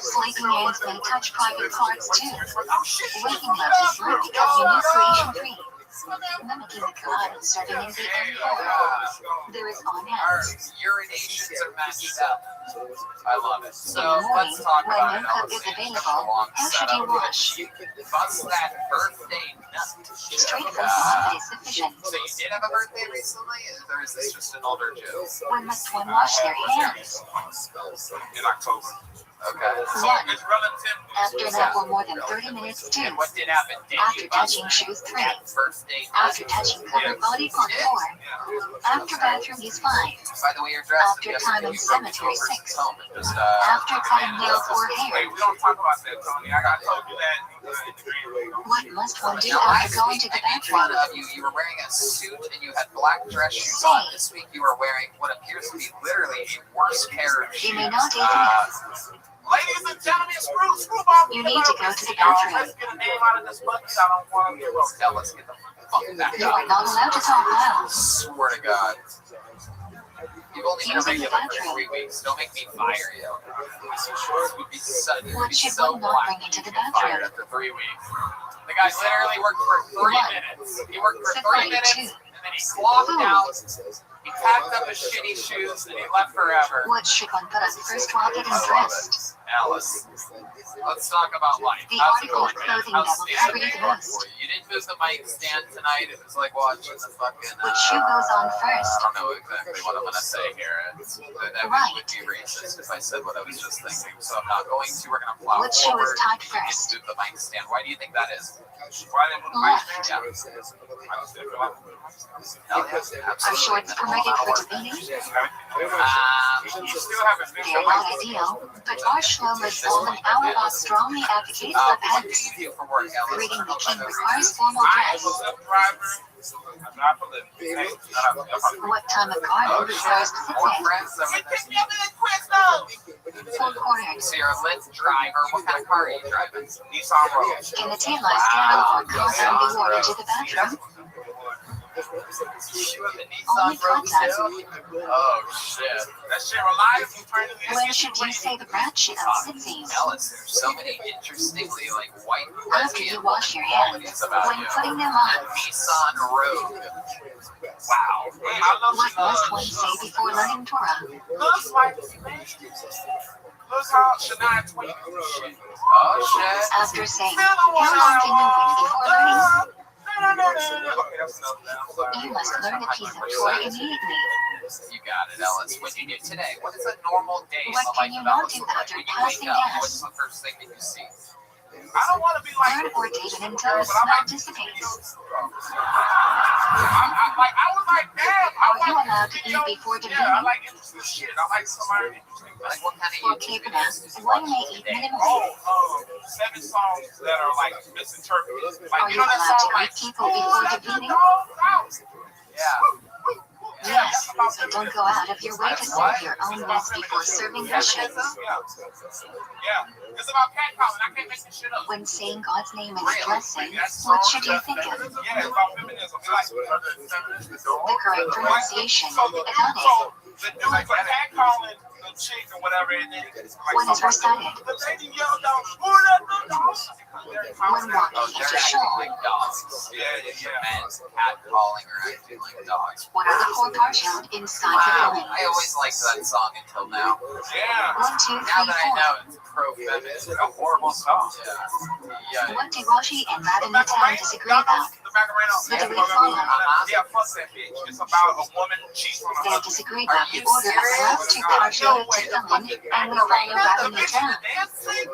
Speaker 2: Sleeping aids may touch private parts too. Waking up is like becoming nucleation-free. Mimicking the collide starting in the M4. There is on
Speaker 3: Our
Speaker 2: end.
Speaker 3: urinations are messed up. I love it. So
Speaker 2: In the morning,
Speaker 3: let's talk
Speaker 2: when
Speaker 3: about
Speaker 2: no cup is available, how should you wash?
Speaker 3: You can bust that birthday nut.
Speaker 2: Straight from mom is sufficient.
Speaker 3: So you did have a birthday recently, or is this just an older joke?
Speaker 2: When must one wash their hands?
Speaker 8: in October.
Speaker 3: Okay.
Speaker 8: So it's relative.
Speaker 2: After nap for more than 30 minutes 2.
Speaker 3: And what did happen? Did
Speaker 2: After
Speaker 3: you bust
Speaker 2: touching shoes 3.
Speaker 3: that birthday
Speaker 2: After
Speaker 3: nut?
Speaker 2: touching covered body part 4. After bathroom is 5.
Speaker 3: By the way, you're dressed.
Speaker 2: After time in cemetery 6.
Speaker 3: Just,
Speaker 2: After cutting nails or hair.
Speaker 8: Wait, we don't talk about that, Tony. I told you that.
Speaker 2: What must one do
Speaker 3: Now,
Speaker 2: after
Speaker 3: last
Speaker 2: going
Speaker 3: week
Speaker 2: to the
Speaker 3: I made fun
Speaker 2: bathroom?
Speaker 3: of you. You were wearing a suit and you had black dress shoes on. This week you were wearing what appears to be literally a worse pair of shoes.
Speaker 2: You may not eat enough.
Speaker 8: Ladies and gentlemen, screwball.
Speaker 2: You need to go to the bathroom.
Speaker 8: Let's get a name out of this bucket. I don't want to get roasted.
Speaker 3: Now let's get the fuck back
Speaker 2: You are
Speaker 3: up.
Speaker 2: not allowed to talk loud.
Speaker 3: Swear to God. You've only been a
Speaker 2: Using the
Speaker 3: regular for
Speaker 2: bathroom.
Speaker 3: 3 weeks. Don't make me fire you. You'd be
Speaker 2: What should
Speaker 3: so
Speaker 2: one not
Speaker 3: black
Speaker 2: bring into
Speaker 3: you'd
Speaker 2: the
Speaker 3: be fired
Speaker 2: bathroom?
Speaker 3: after 3 weeks. The guy literally worked for 3 minutes. He worked for 3 minutes and then he clocked out. He packed up his shitty shoes and he left forever.
Speaker 2: What should one put on first while getting dressed?
Speaker 3: Alice, let's talk about life.
Speaker 2: The
Speaker 3: How's it
Speaker 2: article
Speaker 3: going,
Speaker 2: of
Speaker 3: man?
Speaker 2: clothing
Speaker 3: How's
Speaker 2: that will
Speaker 3: stand
Speaker 2: cover you the
Speaker 3: going
Speaker 2: most.
Speaker 3: for you? You didn't move the mic stand tonight. It was like watching the fucking.
Speaker 2: Which shoe goes on
Speaker 3: I
Speaker 2: first?
Speaker 3: don't know exactly what I'm gonna say here. That
Speaker 2: Right.
Speaker 3: would be racist if I said what I was just thinking. So I'm not going to. We're gonna plow
Speaker 2: What shoe
Speaker 3: forward.
Speaker 2: is tied
Speaker 3: You didn't
Speaker 2: first?
Speaker 3: move the mic stand. Why do you think that is?
Speaker 8: Why didn't we
Speaker 2: Left.
Speaker 3: Yeah.
Speaker 2: Are shorts permitted for debating?
Speaker 8: You still haven't been
Speaker 2: They're not ideal, but are Shlomo's Golden Hour strongly advocates for pets.
Speaker 3: For work, Ellis.
Speaker 2: Greeting the king requires formal
Speaker 8: I am a
Speaker 2: dress.
Speaker 8: Lyft driver. I'm not for living. Hey, shut up.
Speaker 2: What time of garden requires
Speaker 3: More
Speaker 2: sitting?
Speaker 3: friends over
Speaker 8: Hey,
Speaker 3: there.
Speaker 8: pick me up in the Crystal.
Speaker 2: Four quarters.
Speaker 3: So you're a Lyft driver. What kind of car are you driving?
Speaker 8: Nissan Rogue.
Speaker 2: Can the taillight stand or constantly be worn into the bathroom?
Speaker 3: You have the
Speaker 2: Only
Speaker 3: Nissan Rogue
Speaker 2: contact.
Speaker 3: too? Oh shit.
Speaker 8: That shit reliable. Turn to
Speaker 2: When should you say the branch of sitsies?
Speaker 3: Ellis, there's so many interestingly like white
Speaker 2: After you wash your hands,
Speaker 3: qualities about
Speaker 2: when
Speaker 3: you.
Speaker 2: putting them on,
Speaker 3: Nissan Rogue. Wow.
Speaker 8: Hey, I love
Speaker 2: what must one say before learning Torah?
Speaker 8: Looks like look how Shania Twain do shit.
Speaker 3: Oh shit.
Speaker 2: After saying, how long can you wait before learning?
Speaker 8: Okay, that's enough now.
Speaker 2: You must learn a piece of Torah immediately.
Speaker 3: You got it, Ellis. What do you do today? What is a normal day in
Speaker 2: What
Speaker 3: the
Speaker 2: can
Speaker 3: life
Speaker 2: you
Speaker 3: of
Speaker 2: not
Speaker 3: Ellis
Speaker 2: do
Speaker 3: look like?
Speaker 2: after
Speaker 3: When you
Speaker 2: passing
Speaker 3: wake up,
Speaker 2: gas?
Speaker 3: what's the first thing that you see?
Speaker 8: I don't want to be like
Speaker 2: Learn or date until the smell dissipates.
Speaker 8: I was like, damn.
Speaker 2: Are you allowed to eat before the
Speaker 8: Yeah, I
Speaker 2: meeting?
Speaker 8: like interesting shit. I like somebody interesting.
Speaker 3: Like what kind of
Speaker 2: For
Speaker 3: YouTube
Speaker 2: Cape
Speaker 3: videos do you
Speaker 2: one
Speaker 3: watch
Speaker 2: may
Speaker 3: a
Speaker 2: eat
Speaker 3: day?
Speaker 2: minimally.
Speaker 8: 7 songs that are like misinterpreted. Like
Speaker 2: Are
Speaker 8: you
Speaker 2: you
Speaker 8: know that
Speaker 2: allowed
Speaker 8: song
Speaker 2: to
Speaker 8: like
Speaker 2: eat people before the meeting?
Speaker 3: Yeah.
Speaker 2: Yes, but don't go out of your way to serve your own mess before serving Hashem.
Speaker 8: Yeah. It's about catcalling. I can't make this shit up.
Speaker 2: When saying God's name in a blessing, what should you think of?
Speaker 8: Yeah, it's about feminism.
Speaker 2: The correct pronunciation,
Speaker 8: So
Speaker 2: Adonai.
Speaker 8: the dude like catcalling the chick or whatever, and then
Speaker 2: When is recited?
Speaker 8: the lady yelled out, "Who let the dogs?"
Speaker 2: When
Speaker 3: Oh,
Speaker 2: walking
Speaker 3: they're
Speaker 2: into
Speaker 3: acting
Speaker 2: shul.
Speaker 3: like dogs.
Speaker 8: Yeah.
Speaker 3: Men catcalling or acting like dogs.
Speaker 2: What are the four parshot inside the
Speaker 3: Wow,
Speaker 2: film?
Speaker 3: I always liked that song until now.
Speaker 8: Yeah.
Speaker 2: 1, 2, 3,
Speaker 3: Now that I
Speaker 2: 4.
Speaker 3: know it's pro-feminist,
Speaker 8: It's a horrible song.
Speaker 3: yeah.
Speaker 2: What do Rashi and Rabbi Natan disagree about?
Speaker 8: The Macarena.
Speaker 2: The direct follow.
Speaker 8: Yeah, fuck that bitch. It's about a woman who cheats on her
Speaker 2: They
Speaker 8: husband.
Speaker 2: disagree about the order of the last two parshot to film, and we follow Rabbi Natan.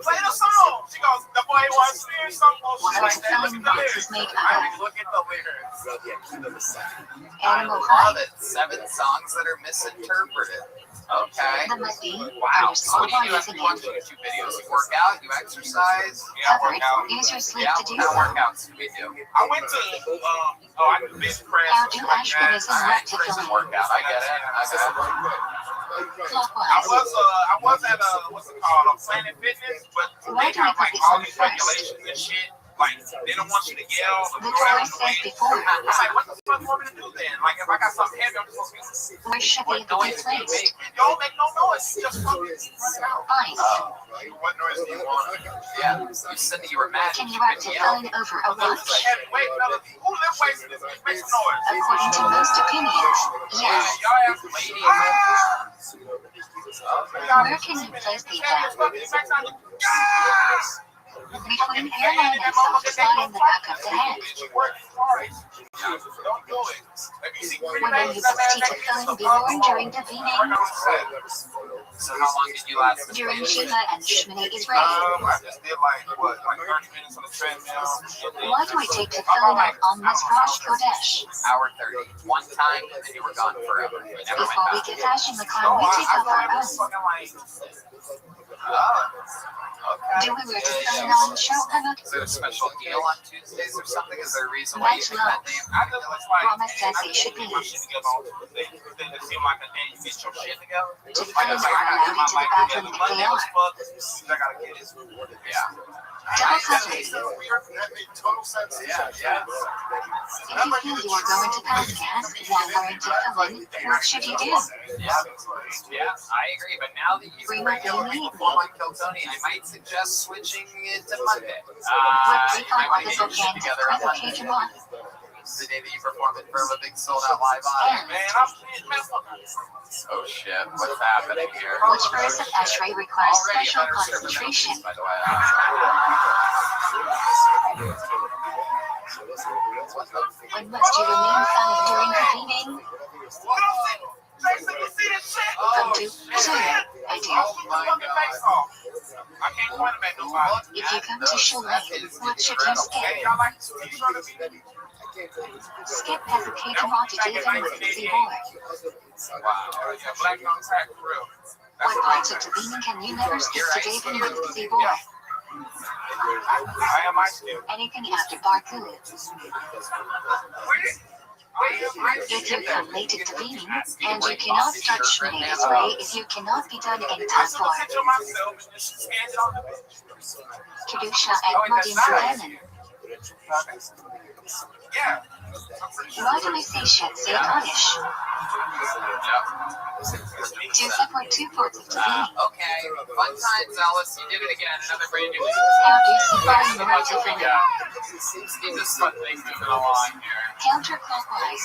Speaker 8: Play the song. She goes, the boy was serious, some bullshit
Speaker 2: What are
Speaker 8: like
Speaker 2: the
Speaker 8: that. Look
Speaker 2: filling
Speaker 8: at the
Speaker 2: boxes
Speaker 8: lyrics.
Speaker 2: made
Speaker 8: I
Speaker 2: out
Speaker 8: mean, look at the lyrics.
Speaker 3: I
Speaker 2: Animal
Speaker 3: love
Speaker 2: hide.
Speaker 3: it. 7 songs that are misinterpreted. Okay.
Speaker 2: The Madi,
Speaker 3: Wow.
Speaker 2: or
Speaker 3: So what do you do
Speaker 2: Squad
Speaker 3: after
Speaker 2: using
Speaker 3: you watch
Speaker 2: it.
Speaker 3: YouTube videos? You work out? You exercise?
Speaker 8: Yeah, I work
Speaker 2: Covered,
Speaker 8: out.
Speaker 2: use your sleep
Speaker 3: Yeah,
Speaker 2: to
Speaker 3: what
Speaker 2: do
Speaker 3: kind of
Speaker 2: so.
Speaker 3: workouts do we do?
Speaker 8: I went to, I do bench press.
Speaker 2: How do
Speaker 8: like that.
Speaker 2: Ashkenazim
Speaker 3: Alright,
Speaker 2: look to
Speaker 3: prison
Speaker 2: film?
Speaker 3: workout. I get it.
Speaker 2: Clockwise.
Speaker 8: I was at what's it called, a Planet Fitness, but
Speaker 2: Why
Speaker 8: they
Speaker 2: do we
Speaker 8: have like
Speaker 2: focus
Speaker 8: all
Speaker 2: on
Speaker 8: these
Speaker 2: first?
Speaker 8: regulations and shit. Like they don't want you to yell or
Speaker 2: The
Speaker 8: throw out
Speaker 2: Torah
Speaker 8: the
Speaker 2: says
Speaker 8: weight.
Speaker 2: before.
Speaker 8: I'm like, what the fuck you want me to do then? Like if I got something heavy, I'm just supposed to
Speaker 2: Where should they be placed?
Speaker 8: don't make no noise. Just fucking run it out.
Speaker 2: Fine.
Speaker 8: What noise do you want?
Speaker 3: Yeah. You said that you were mad.
Speaker 2: Can
Speaker 3: You
Speaker 2: you wrap
Speaker 3: could
Speaker 2: the
Speaker 3: yell.
Speaker 2: filling over a
Speaker 8: Who's
Speaker 2: watch?
Speaker 8: a heavy weight, fellas? Who lift weights in this bitch? Make some noise.
Speaker 2: According to most opinions, yes.
Speaker 8: Y'all have lady.
Speaker 2: Where can you place the adapt? Between hairline and soft spot in the back of the head.
Speaker 8: Don't do it. If you see
Speaker 2: When are you supposed to filling be worn during the beating?
Speaker 3: So how long did you last?
Speaker 2: During Shiva and Shmini Israel?
Speaker 8: I just did like 30 minutes on the treadmill.
Speaker 2: Why do I take the filling out on Mizrash Kodesh?
Speaker 3: Hour 30. One time, and then you were gone forever. You never went
Speaker 2: Before we
Speaker 3: back.
Speaker 2: get Hashem the car, we take off our own.
Speaker 3: Okay.
Speaker 2: Do we wear the filling on Shabbat?
Speaker 3: Is there a special deal on Tuesdays or something? Is there a reason why you
Speaker 2: Much
Speaker 3: picked that
Speaker 2: love.
Speaker 3: name?
Speaker 8: I just was like,
Speaker 2: Rama says it should be.
Speaker 8: They seem like a day you get your shit together.
Speaker 2: To fills are allowed into the bathroom if they are.
Speaker 8: I gotta get it.
Speaker 3: Yeah.
Speaker 2: Double covered.
Speaker 8: That made total sense.
Speaker 3: Yeah, yeah.
Speaker 2: If you feel you are going to pass gas while going to filling, what should you do?
Speaker 3: Yeah, I agree. But now that you bring up Perform on Kiltony, I might suggest switching it to Monday.
Speaker 2: What people
Speaker 3: I
Speaker 2: are
Speaker 3: might
Speaker 2: the
Speaker 3: get you
Speaker 2: bookend
Speaker 3: together on Monday.
Speaker 2: presentation on?
Speaker 3: The day that you perform it for a big sold out live audience.
Speaker 8: Man, I'm man, fuck.
Speaker 3: Oh shit, what's happening here?
Speaker 2: Which verse of Eshrei requires
Speaker 3: Already a
Speaker 2: special
Speaker 3: better server than
Speaker 2: concentration?
Speaker 3: these, by the way.
Speaker 2: When must you remain silent during the beating?
Speaker 8: Jason, you see this shit?
Speaker 2: From do to I do.
Speaker 8: Oh my God. I can't point him at nobody.
Speaker 2: If you come to Shalom, what should you
Speaker 8: Hey,
Speaker 2: skip?
Speaker 8: y'all like to see short of me?
Speaker 2: Skip hesitate to watch it even with the board.
Speaker 3: Wow.
Speaker 8: Yeah, black on crack for real.
Speaker 2: What parts of Tavini can you never skip today from Z Boy?
Speaker 10: I am my student.
Speaker 2: Anything after Baku. If you come late to Tavini, and you cannot start Shmini's way if you cannot be done in Tasor. Kedusha and Modin Sulanen.
Speaker 10: Yeah.
Speaker 2: Why do we say shit say Kaddish? To support 2 parts of Tavini.
Speaker 3: Okay. Fun times, Alice. You did it again. Another brand new one.
Speaker 2: How do you support the right to Philly?
Speaker 3: Keep this fun thing moving along here.
Speaker 2: Counterclockwise.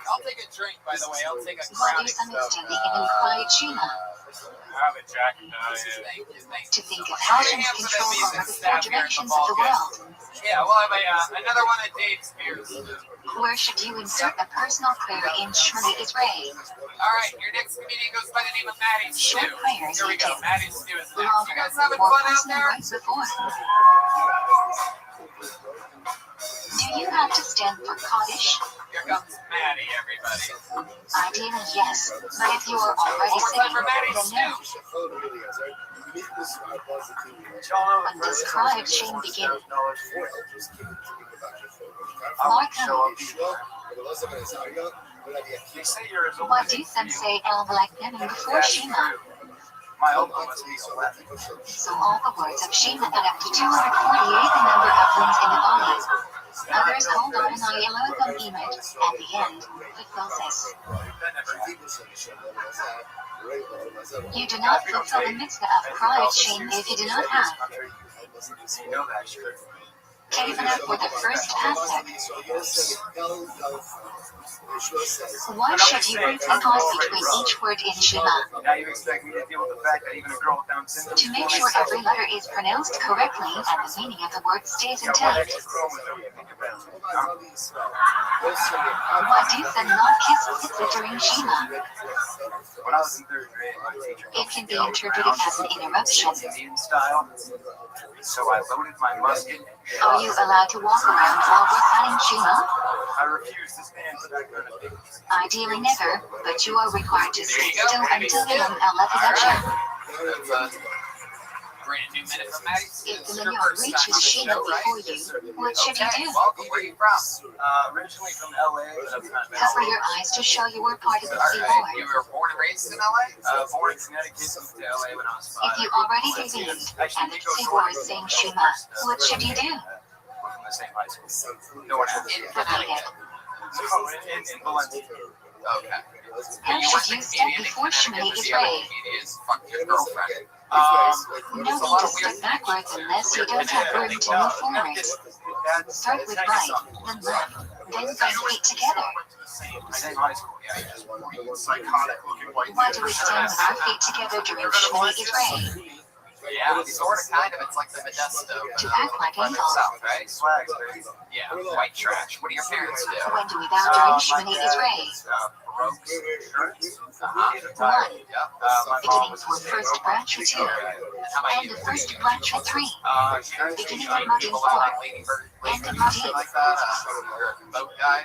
Speaker 3: I'll take a drink, by the way. I'll take a
Speaker 2: What
Speaker 3: crown.
Speaker 2: do some extend in quiet Shima?
Speaker 10: I have a jacket.
Speaker 3: Thank you.
Speaker 2: To think of how things control over the 4 directions of the world.
Speaker 3: Yeah, we'll have another one of Dave's beers.
Speaker 2: Where should you insert a personal prayer in Shmini Israel?
Speaker 3: Alright, your next comedian goes by the name of Maddie Stew.
Speaker 2: Short prayers
Speaker 3: Here we go.
Speaker 2: you
Speaker 3: Maddie Stew is next.
Speaker 2: Longer,
Speaker 3: You guys having
Speaker 2: more
Speaker 3: fun out
Speaker 2: personal
Speaker 3: there?
Speaker 2: rights before. Do you have to stand for Kaddish?
Speaker 3: Here comes Maddie, everybody.
Speaker 2: Ideally, yes. But if you are already
Speaker 3: One more time
Speaker 2: sitting,
Speaker 3: for Maddie
Speaker 2: then no. When does pride shame begin? Markham.
Speaker 10: They say you're as old
Speaker 2: What
Speaker 10: as
Speaker 2: do
Speaker 10: you
Speaker 2: some
Speaker 10: feel.
Speaker 2: say El Black Nemin before Shema?
Speaker 10: My uncle must be 11.
Speaker 2: So all the words of Shema add up to 248, the number of limbs in the body. Others hold on and I alone them emit. At the end, it closes. You do not fulfill the mitzvah of pride shame if you do not have.
Speaker 10: You know that's true.
Speaker 2: Kevana for the first pasuk. Why should you read the pause between each word in Shema?
Speaker 10: Now you expect me to deal with the fact that even a girl with Down syndrome
Speaker 2: To make sure every letter is pronounced correctly and the meaning of the word stays
Speaker 10: got one
Speaker 2: intact.
Speaker 10: extra chromosome you think about.
Speaker 2: Why do some not kiss Sitza during Shema?
Speaker 10: When I was in 3rd grade, my teacher
Speaker 2: It can be interpreted as an interruption.
Speaker 10: Indian style, so I loaded my musket.
Speaker 2: Are you allowed to walk around while reciting Shema?
Speaker 10: I refuse to stand for that kind of thing.
Speaker 2: Ideally never, but you are required to sit still until the
Speaker 3: All
Speaker 2: Levidacha.
Speaker 3: right. That's a brand new minute from Maddie Stew.
Speaker 2: If
Speaker 3: This
Speaker 2: the
Speaker 3: is your
Speaker 2: manure
Speaker 3: first time
Speaker 2: reaches
Speaker 3: on the
Speaker 2: Shema
Speaker 3: show, right?
Speaker 2: before you, what should you
Speaker 3: Okay,
Speaker 2: do?
Speaker 3: welcome. Where are you from?
Speaker 10: Originally from LA, but I've kind of been
Speaker 2: Cover your eyes to show you were part of the
Speaker 3: All
Speaker 2: sea
Speaker 3: right. You
Speaker 2: board.
Speaker 3: were born and raised in LA?
Speaker 10: born in Connecticut, moved to LA when I was 5.
Speaker 2: If you already believed and the Tzibor is saying Shema, what should you do?
Speaker 10: We're from the same high school. No one else.
Speaker 3: In
Speaker 2: Repeat
Speaker 3: Connecticut.
Speaker 2: it.
Speaker 10: So in Valencia.
Speaker 3: Okay.
Speaker 2: How should you step before Shema Israel?
Speaker 3: Fuck your girlfriend.
Speaker 2: No need to step backwards unless you don't have room to move forward. Start with right, then left, then both feet together.
Speaker 10: Same high school. Yeah, just psychotic looking white.
Speaker 2: Why do we stand with our feet together during Shema Israel?
Speaker 3: Yeah, sort of, kind of. It's like the Modesto.
Speaker 2: To act like
Speaker 3: From the
Speaker 2: angels.
Speaker 3: South, right?
Speaker 10: Swags, baby.
Speaker 3: Yeah, white trash. What do your parents do?
Speaker 2: When do we bow during Shema Israel?
Speaker 3: Baroques.
Speaker 2: One,
Speaker 3: Yep.
Speaker 2: beginning for first branch or 2,
Speaker 3: How about
Speaker 2: and
Speaker 3: you?
Speaker 2: the first branch or 3, beginning
Speaker 3: Like
Speaker 2: of Modin
Speaker 3: people
Speaker 2: 4,
Speaker 3: like Lady Bird,
Speaker 2: and of
Speaker 3: Lady
Speaker 2: Modin.
Speaker 3: like that. Boat guy.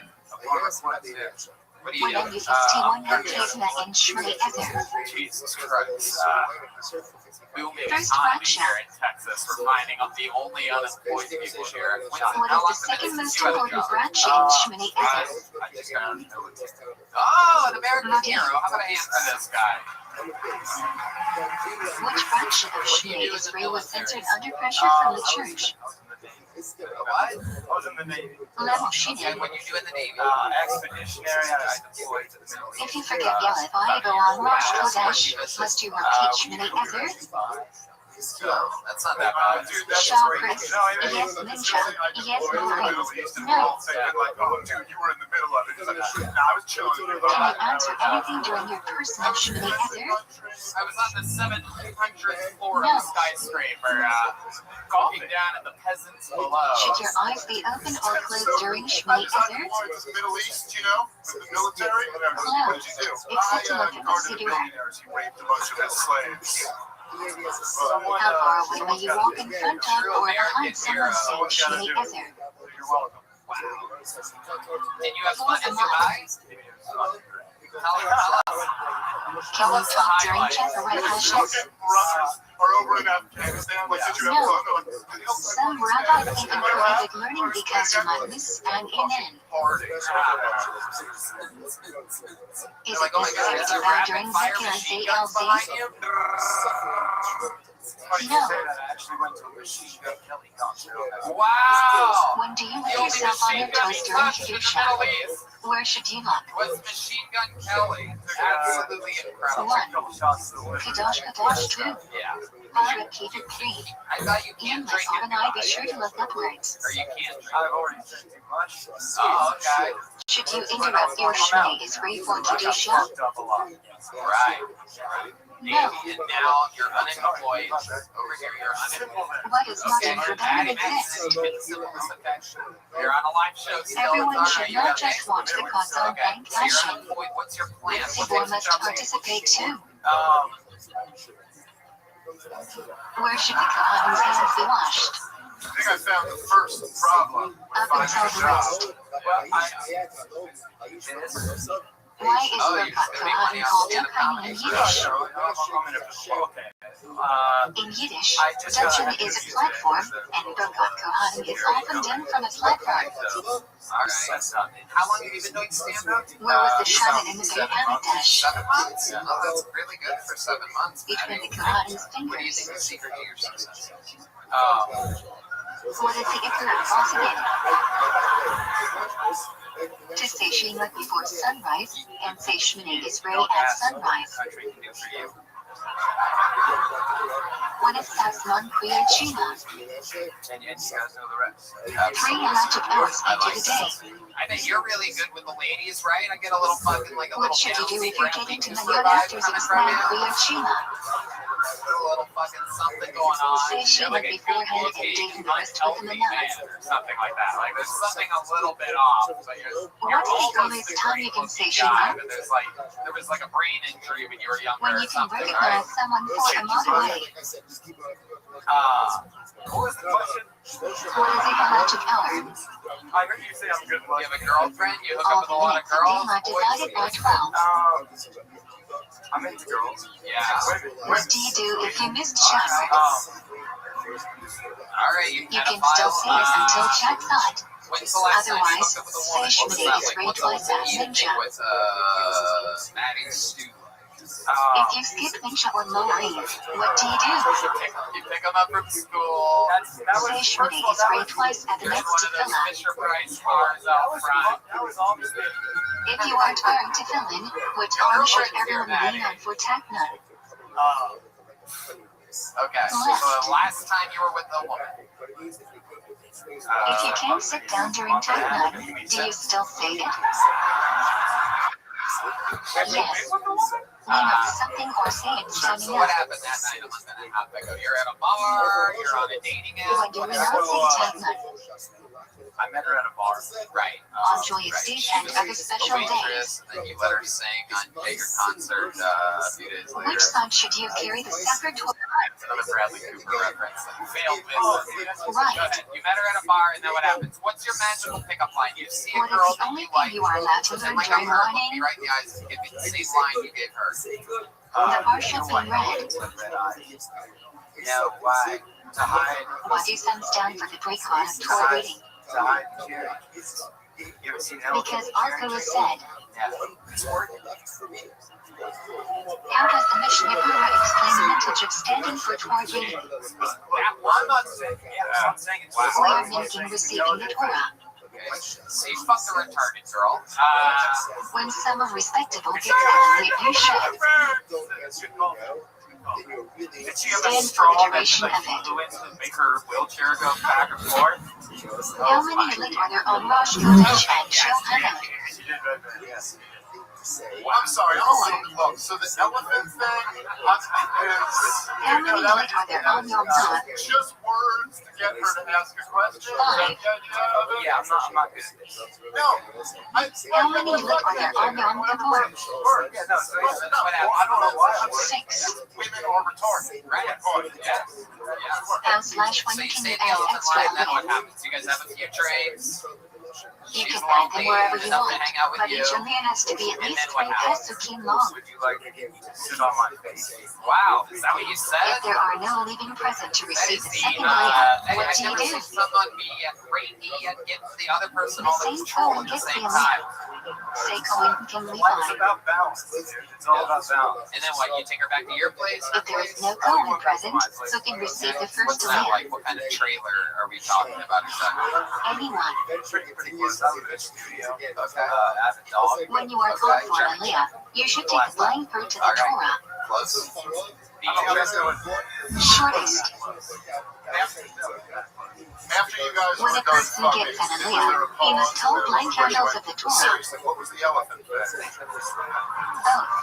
Speaker 3: What do you
Speaker 2: When
Speaker 3: do?
Speaker 2: you ST1 have Kesna and Shema Ezer.
Speaker 3: Jesus Christ. Booming
Speaker 2: First
Speaker 3: economy
Speaker 2: fraction.
Speaker 3: here in Texas. We're finding the only unemployed people here.
Speaker 2: What is the second most important branch in Shema Ezer?
Speaker 3: I just got Oh, an American hero. How about a hand for this guy?
Speaker 2: Which branch of Shema Israel was censored under pressure from the church?
Speaker 3: What?
Speaker 10: I was in the Navy.
Speaker 2: Level
Speaker 3: And
Speaker 2: Shina.
Speaker 3: what you do in the Navy?
Speaker 10: Expeditionary. I deployed to the Middle East.
Speaker 2: If you forget Yelef, I go on Rosh Kodesh. Must you repeat Shema Ezer?
Speaker 3: So, that's not that bad.
Speaker 10: Dude, that's
Speaker 2: Shah
Speaker 10: great.
Speaker 2: Chris.
Speaker 10: No, I mean,
Speaker 2: Yes, Ninja. Yes,
Speaker 10: Middle
Speaker 2: Mohammed.
Speaker 10: East and
Speaker 2: No.
Speaker 10: people say, like, oh, dude, you were in the middle of it. It's like, nah, I was chilling.
Speaker 2: Can you answer anything during your personal Shema Ezer?
Speaker 3: I was on the 700th floor
Speaker 2: No.
Speaker 3: of the skyscraper, looking down at the peasants below.
Speaker 2: Should your eyes be open or closed during Shema Ezer?
Speaker 4: Middle East, you know, with the military. What did you do?
Speaker 2: Except to look at the
Speaker 4: guarded
Speaker 2: Siddur.
Speaker 4: millionaires. He raped a bunch of his slaves.
Speaker 2: How far away may you walk in front of or behind someone saying Shema Ezer?
Speaker 10: You're welcome.
Speaker 3: Wow. And you have fun in Dubai? Tell us.
Speaker 2: Can you talk during chat or red hashes?
Speaker 8: Russians are over in Afghanistan. Like, did you have fun? They're like,
Speaker 2: Some rabbis even prohibit learning because you might miss an in. Is it necessary to bow during Zikr ZLZ? No.
Speaker 6: I actually went to a Machine Gun Kelly concert.
Speaker 3: Wow!
Speaker 2: When do you
Speaker 3: The
Speaker 2: lick
Speaker 3: only
Speaker 2: yourself on your
Speaker 3: machine gun
Speaker 2: toes
Speaker 3: he
Speaker 2: during
Speaker 3: touched in the
Speaker 2: Kedusha?
Speaker 3: Middle East
Speaker 2: Where should you look?
Speaker 3: was Machine Gun Kelly. Absolutely incredible.
Speaker 2: 1. Kadosh Kadosh 2.
Speaker 3: Yeah.
Speaker 2: Repeated 3.
Speaker 3: I thought you
Speaker 2: Ian
Speaker 3: can't drink
Speaker 2: Masad
Speaker 3: it.
Speaker 2: and I be sure to look upwards.
Speaker 3: Or you can't drink
Speaker 6: I've already said too much.
Speaker 3: Oh, okay.
Speaker 2: Should you interrupt your Shmei Isri for Kedusha?
Speaker 3: Right.
Speaker 2: No.
Speaker 3: And now you're unemployed. Over here, you're unemployed.
Speaker 2: What is
Speaker 3: Okay,
Speaker 2: modern for
Speaker 3: that
Speaker 2: them
Speaker 3: imagine
Speaker 2: exist?
Speaker 3: even symbols affection. You're on a live show still.
Speaker 2: Everyone
Speaker 3: It's
Speaker 2: should
Speaker 3: alright,
Speaker 2: not
Speaker 3: you got
Speaker 2: just watch the Kazan
Speaker 3: Okay,
Speaker 2: Bank
Speaker 3: so you're
Speaker 2: fashion.
Speaker 3: unemployed. What's your plan?
Speaker 2: Tzibor must participate too. Where should the Kohanim's hands be washed?
Speaker 8: I think I found the first problem.
Speaker 2: Up until the wrist. Why is Birkat Kohanim called Dukain in Yiddish? In Yiddish, Dutching is a platform, and Birkat Kohanim is often done from a platform.
Speaker 3: Alright. How long have you been doing stand-up?
Speaker 2: Where was the shaman in the Beit Hamikdash?
Speaker 3: 7 months? Oh, that's really good for 7 months.
Speaker 2: Between the Kohanim's
Speaker 3: What do you think
Speaker 2: fingers.
Speaker 3: the secret to your success is?
Speaker 2: What is the Ikar boss again? To say Shema before sunrise, and say Shmini Israel at sunrise. When is Sasman Kriya Shema?
Speaker 6: And you guys know the rest.
Speaker 2: 3 magic hours into the day.
Speaker 3: I think you're really good with the ladies, right? I get a little fucking like a
Speaker 2: What
Speaker 3: little
Speaker 2: should you do
Speaker 3: bouncy
Speaker 2: if you're
Speaker 3: friendly
Speaker 2: getting to
Speaker 3: to
Speaker 2: the young
Speaker 3: survive
Speaker 2: actors
Speaker 3: kind
Speaker 2: of
Speaker 3: of from
Speaker 2: Sman
Speaker 3: you.
Speaker 2: Kriya Shema?
Speaker 3: A little fucking something going on.
Speaker 2: Say Shema
Speaker 3: Like a
Speaker 2: beforehand and
Speaker 3: good-looking,
Speaker 2: date the rest with them
Speaker 3: unhealthy
Speaker 2: enough.
Speaker 3: man or something like that. Like there's something a little bit off, but you're
Speaker 2: What's the
Speaker 3: almost
Speaker 2: earliest
Speaker 3: a
Speaker 2: time
Speaker 3: great
Speaker 2: you can say
Speaker 3: looking guy,
Speaker 2: Shema?
Speaker 3: but there was like a brain injury when you were younger
Speaker 2: When
Speaker 3: or
Speaker 2: you can
Speaker 3: something,
Speaker 2: recognize
Speaker 3: right?
Speaker 2: someone for a mile away.
Speaker 6: What was the question?
Speaker 2: What is the magic hour?
Speaker 6: I heard you say I'm good
Speaker 3: You have a girlfriend, you hook
Speaker 2: All
Speaker 3: up with
Speaker 2: the
Speaker 3: a lot of
Speaker 2: minutes of
Speaker 3: girls,
Speaker 2: daylight
Speaker 3: boys.
Speaker 2: divided by 12.
Speaker 6: I'm into girls.
Speaker 3: Yeah.
Speaker 2: What do you do if you missed shower?
Speaker 3: Alright, you
Speaker 2: You can still say it until check's out.
Speaker 3: When's the last time you
Speaker 2: Otherwise,
Speaker 3: hooked up with a woman?
Speaker 2: say
Speaker 3: What's
Speaker 2: Shmini
Speaker 3: that
Speaker 2: is
Speaker 3: like?
Speaker 2: great
Speaker 3: What's
Speaker 2: like
Speaker 3: a
Speaker 2: that
Speaker 3: evening
Speaker 2: ninja.
Speaker 3: with Maddie Stew?
Speaker 2: If you skip Mincha or Mo'arim, what do?
Speaker 3: You pick them up from school.
Speaker 2: Say Shmini is great twice at the
Speaker 3: There's
Speaker 2: next
Speaker 3: one of those
Speaker 2: tefillah.
Speaker 3: Fisher Price cars out front.
Speaker 6: That was almost it.
Speaker 2: If you are trying to fill in, what arm should everyone lean on for Takna?
Speaker 3: Okay, so the last time you were with a woman.
Speaker 2: If you can't sit down during Takna, do you still say it? Yes. Lean on something or say it standing
Speaker 3: So what
Speaker 2: up.
Speaker 3: happened that night a month and a half ago? You're at a bar, you're on a dating
Speaker 2: When
Speaker 3: app.
Speaker 2: do we not say Takna?
Speaker 6: I met her at a bar.
Speaker 3: Right.
Speaker 2: On joyous days and other special days.
Speaker 3: Waitress, and then you let her sing on your concert a few days later.
Speaker 2: Which side should you carry the sucker toward?
Speaker 3: That's another Bradley Cooper reference that you failed with.
Speaker 2: Right.
Speaker 3: Go ahead. You met her at a bar, and then what happens? What's your magical pickup line? You see a
Speaker 2: What is
Speaker 3: girl
Speaker 2: the
Speaker 3: that
Speaker 2: only
Speaker 3: you
Speaker 2: thing
Speaker 3: like,
Speaker 2: you are allowed to
Speaker 3: and
Speaker 2: learn
Speaker 3: like
Speaker 2: during
Speaker 3: her, look me
Speaker 2: morning?
Speaker 3: right in the eyes and give me the same line you gave her.
Speaker 2: The bar should be red.
Speaker 6: No, why? To hide.
Speaker 2: Why do some stand for the pre-con of Torah reading?
Speaker 6: To hide Jerry. You ever seen that?
Speaker 2: Because Arthur said,
Speaker 6: Yeah.
Speaker 2: how does the Mishnah Berurah explain the message of standing for Torah reading?
Speaker 6: I'm not saying, I'm saying it's
Speaker 2: We are making receiving the Torah.
Speaker 3: Okay. See, fuck the retarded girl.
Speaker 2: When someone respectable gets it, you should.
Speaker 5: Did she have a
Speaker 2: Stand for
Speaker 5: straw
Speaker 2: the
Speaker 5: that
Speaker 2: duration
Speaker 5: like
Speaker 2: of it.
Speaker 5: flew into make her wheelchair go back and forth?
Speaker 2: How many lit are there on Rosh Chodesh and Shohana?
Speaker 5: She did very good, yes.
Speaker 8: I'm sorry, I'm a little close. So the elephant thing is...
Speaker 2: How many lit are there on Yom Tov?
Speaker 8: Just words to get her to ask a question.
Speaker 2: Five.
Speaker 6: Yeah, I'm not good at this.
Speaker 8: No.
Speaker 2: How many lit are there on Yom Kippur?
Speaker 6: Yeah, no, so
Speaker 8: I don't know why.
Speaker 2: 6.
Speaker 8: Women are retarded.
Speaker 3: Right.
Speaker 8: Yeah.
Speaker 2: How/when
Speaker 3: So you
Speaker 2: can
Speaker 3: say
Speaker 2: you
Speaker 3: the
Speaker 2: add
Speaker 3: elephant
Speaker 2: extra
Speaker 3: line, then what
Speaker 2: again?
Speaker 3: happens? You guys have a few trades.
Speaker 2: You
Speaker 3: she's
Speaker 2: can find them
Speaker 3: lonely,
Speaker 2: wherever you
Speaker 3: enough to
Speaker 2: want,
Speaker 3: hang out with
Speaker 2: but
Speaker 3: you.
Speaker 2: each man has to be at
Speaker 3: And
Speaker 2: least
Speaker 3: then what
Speaker 2: 3
Speaker 3: happens?
Speaker 2: pesukim long.
Speaker 6: Would you like to sit on my face?
Speaker 3: Wow, is that what you said?
Speaker 2: If there are no living present to
Speaker 3: That
Speaker 2: receive
Speaker 3: is
Speaker 2: the
Speaker 3: the,
Speaker 2: second layer, what
Speaker 3: I've
Speaker 2: do you
Speaker 3: never
Speaker 2: do?
Speaker 3: seen someone be rapey and get the other person
Speaker 2: The
Speaker 3: all the
Speaker 2: same
Speaker 3: control
Speaker 2: phone
Speaker 3: at the
Speaker 2: gets
Speaker 3: same
Speaker 2: the
Speaker 3: time.
Speaker 2: Seiko can
Speaker 6: Life's
Speaker 2: Levi.
Speaker 6: about balance. It's all about balance.
Speaker 3: And then what, you take her back to your place?
Speaker 2: If there is no Cohen present, so can receive the first
Speaker 3: What's that
Speaker 2: layer.
Speaker 3: like? What kind of trailer are we talking about exactly?
Speaker 2: Anyone.
Speaker 6: Pretty close. I live in a studio.
Speaker 3: Okay.
Speaker 6: As a dog.
Speaker 2: When you are called for Aliyah, you should take a blind fruit to the Torah.
Speaker 3: Close.
Speaker 2: Shortest.
Speaker 4: After you guys
Speaker 2: When
Speaker 4: were
Speaker 2: a
Speaker 4: done
Speaker 2: person
Speaker 4: fucking,
Speaker 2: gets an
Speaker 4: is there
Speaker 2: Aliyah,
Speaker 4: a
Speaker 2: he
Speaker 4: call
Speaker 2: must hold blind candles of the Torah.
Speaker 4: Seriously, what was the elephant?
Speaker 2: Both.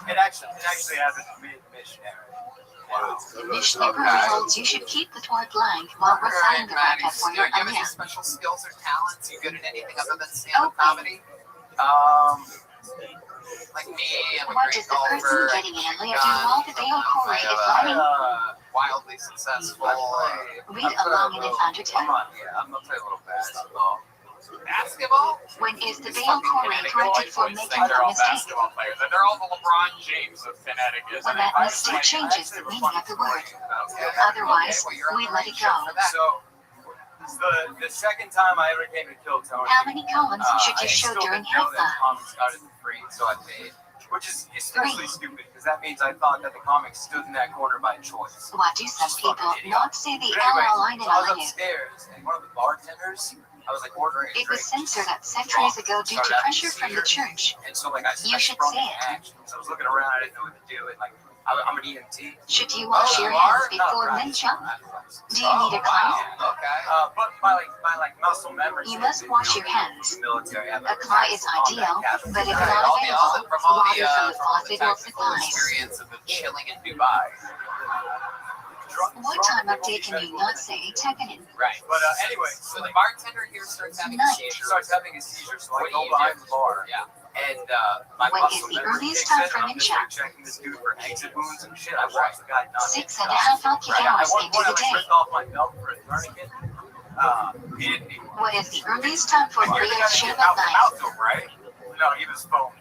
Speaker 6: It actually has a mid-missionary.
Speaker 2: The Mishnah holds you should keep the Torah blind while reciting the Raka for your
Speaker 3: Do you have any
Speaker 2: Aliyah.
Speaker 3: special skills or talents? You good at anything other than stand-up comedy? Like me, I'm a
Speaker 2: What
Speaker 3: great
Speaker 2: does the person
Speaker 3: golfer.
Speaker 2: getting an Aliyah do while the Baal Korah is learning?
Speaker 3: Wildly successful.
Speaker 2: Read along in its undertone.
Speaker 6: I'm gonna play a little basketball.
Speaker 3: Basketball?
Speaker 2: When is the Baal Korah corrected for making
Speaker 5: they're
Speaker 2: a
Speaker 5: all
Speaker 2: mistake?
Speaker 5: basketball players. And they're all the LeBron James of Connecticut.
Speaker 2: When that mistake changes the meaning of the word. Otherwise, we let it go.
Speaker 6: So, the second time I ever came to kill Tony,
Speaker 2: How many koans should you show during
Speaker 6: know that
Speaker 2: Haifa?
Speaker 6: comics got it free, so I paid. Which is especially stupid because that means I thought that the comics stood in that corner by choice.
Speaker 2: Why do some people not say the
Speaker 6: But anyway,
Speaker 2: LL line in
Speaker 6: so I was
Speaker 2: Aliyah?
Speaker 6: upstairs and one of the bartenders, I was like ordering a
Speaker 2: It was
Speaker 6: drink.
Speaker 2: censored up centuries ago due to pressure from the church.
Speaker 6: And so like I
Speaker 2: You should
Speaker 6: sprung
Speaker 2: say
Speaker 6: into
Speaker 2: it.
Speaker 6: action. So I was looking around, I didn't know what to do. And like I'm an EMT.
Speaker 2: Should you wash your hands before mincha? Do you need a cloth?
Speaker 3: Okay.
Speaker 6: But my muscle memory.
Speaker 2: You must wash your hands.
Speaker 6: Military.
Speaker 2: A cloth is ideal, but if not
Speaker 3: All the,
Speaker 2: available,
Speaker 3: from all
Speaker 2: water
Speaker 3: the,
Speaker 2: from the
Speaker 3: from all the
Speaker 2: faucet will
Speaker 3: tactical
Speaker 2: suffice.
Speaker 3: experience of the chilling in Dubai.
Speaker 2: What time of day can you not say Tekkanen?
Speaker 3: Right.
Speaker 6: But anyway,
Speaker 3: So the bartender here starts having a
Speaker 2: Tonight.
Speaker 6: she
Speaker 3: seizure.
Speaker 6: starts having a seizure, so I
Speaker 3: What do
Speaker 6: go
Speaker 3: you
Speaker 6: behind
Speaker 3: do?
Speaker 6: the bar.
Speaker 3: Yeah.
Speaker 6: And my
Speaker 2: When
Speaker 6: muscle
Speaker 2: is the
Speaker 6: memory
Speaker 2: earliest
Speaker 6: kicks
Speaker 2: time
Speaker 6: in,
Speaker 2: for
Speaker 6: and I'm just
Speaker 2: mincha?
Speaker 6: like checking this dude for exit wounds and shit. I watch the guy not
Speaker 2: 6.5
Speaker 6: At
Speaker 2: hours
Speaker 6: one
Speaker 2: into
Speaker 6: point, I
Speaker 2: the day.
Speaker 6: ripped off my belt for a tourniquet. He didn't even.
Speaker 2: What is the earliest time for
Speaker 6: You're the guy
Speaker 2: Kriyat
Speaker 6: that
Speaker 2: Shem
Speaker 6: gave
Speaker 2: at
Speaker 6: out the
Speaker 2: night?
Speaker 6: mouth to him, right? No, he was foaming.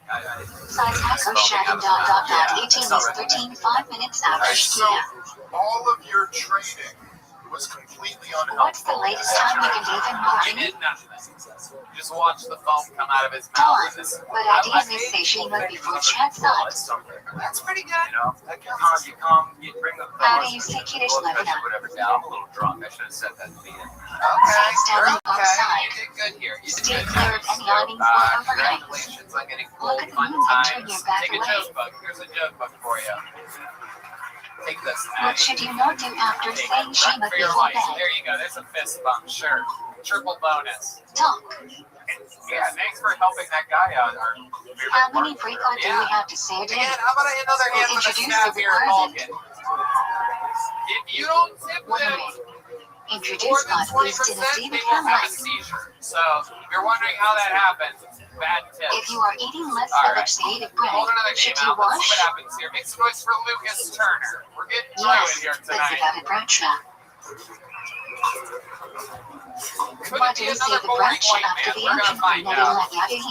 Speaker 2: Size Echo Shadow ... 18 is 13 5 minutes after
Speaker 4: So,
Speaker 2: Shkia.
Speaker 4: all of your training was completely unhelpful.
Speaker 2: What's the latest time you can leave in
Speaker 3: You
Speaker 2: morning?
Speaker 3: did nothing. You just watch the foam come out of his mouth. And this,
Speaker 2: But ideally station would before chat thought.
Speaker 3: that's pretty good.
Speaker 6: You know, like you come, you bring the
Speaker 2: How do you say Kiddush
Speaker 6: blood pressure,
Speaker 2: Levina?
Speaker 6: whatever down. I'm a little drunk. I should have said that to me.
Speaker 3: Okay, you're
Speaker 2: Standing
Speaker 3: okay.
Speaker 2: outside.
Speaker 3: You did good here. You did
Speaker 2: Stay
Speaker 3: good.
Speaker 2: clear of any awnings or overhangs.
Speaker 3: Congratulations on getting
Speaker 2: Look
Speaker 3: cool
Speaker 2: at the
Speaker 3: fun
Speaker 2: moon entering
Speaker 3: times.
Speaker 2: your back
Speaker 3: Take a
Speaker 2: away.
Speaker 3: joke book. Here's a joke book for you. Take this.
Speaker 2: What should you not do after
Speaker 3: Take
Speaker 2: saying
Speaker 3: it.
Speaker 2: Shema
Speaker 3: Run for your
Speaker 2: before
Speaker 3: life.
Speaker 2: bed?
Speaker 3: There you go. There's a fist bump. Sure. Triple bonus.
Speaker 2: Talk.
Speaker 3: Yeah, thanks for helping that guy out. Our
Speaker 2: How many frequent do we have to say a day?
Speaker 3: Again, how about another hand for the
Speaker 2: Introduce
Speaker 3: staff
Speaker 2: the
Speaker 3: here at
Speaker 2: requirement.
Speaker 3: Vulcan? If you don't tip
Speaker 2: Wondering.
Speaker 3: them more
Speaker 2: Introduce
Speaker 3: than
Speaker 2: God East
Speaker 3: 20%,
Speaker 2: Tennessee
Speaker 3: they
Speaker 2: with
Speaker 3: will have a
Speaker 2: Hamlet.
Speaker 3: seizure. So, if you're wondering how that happens, bad tip.
Speaker 2: If you are eating less
Speaker 3: All
Speaker 2: than
Speaker 3: right.
Speaker 2: each shade of bread,
Speaker 3: Hold another
Speaker 2: should
Speaker 3: game
Speaker 2: you
Speaker 3: out. Let's see
Speaker 2: wash?
Speaker 3: what happens here. Make some noise for Lucas Turner. We're getting through
Speaker 2: Yes,
Speaker 3: it here
Speaker 2: that's
Speaker 3: tonight.
Speaker 2: about a bracha.
Speaker 3: Could
Speaker 2: Why
Speaker 3: it
Speaker 2: do
Speaker 3: be
Speaker 2: we say
Speaker 3: another
Speaker 2: the
Speaker 3: boring
Speaker 2: bracha
Speaker 3: white
Speaker 2: after
Speaker 3: man?
Speaker 2: the
Speaker 3: We're going to
Speaker 2: action
Speaker 3: find
Speaker 2: from
Speaker 3: out.
Speaker 2: Yadin?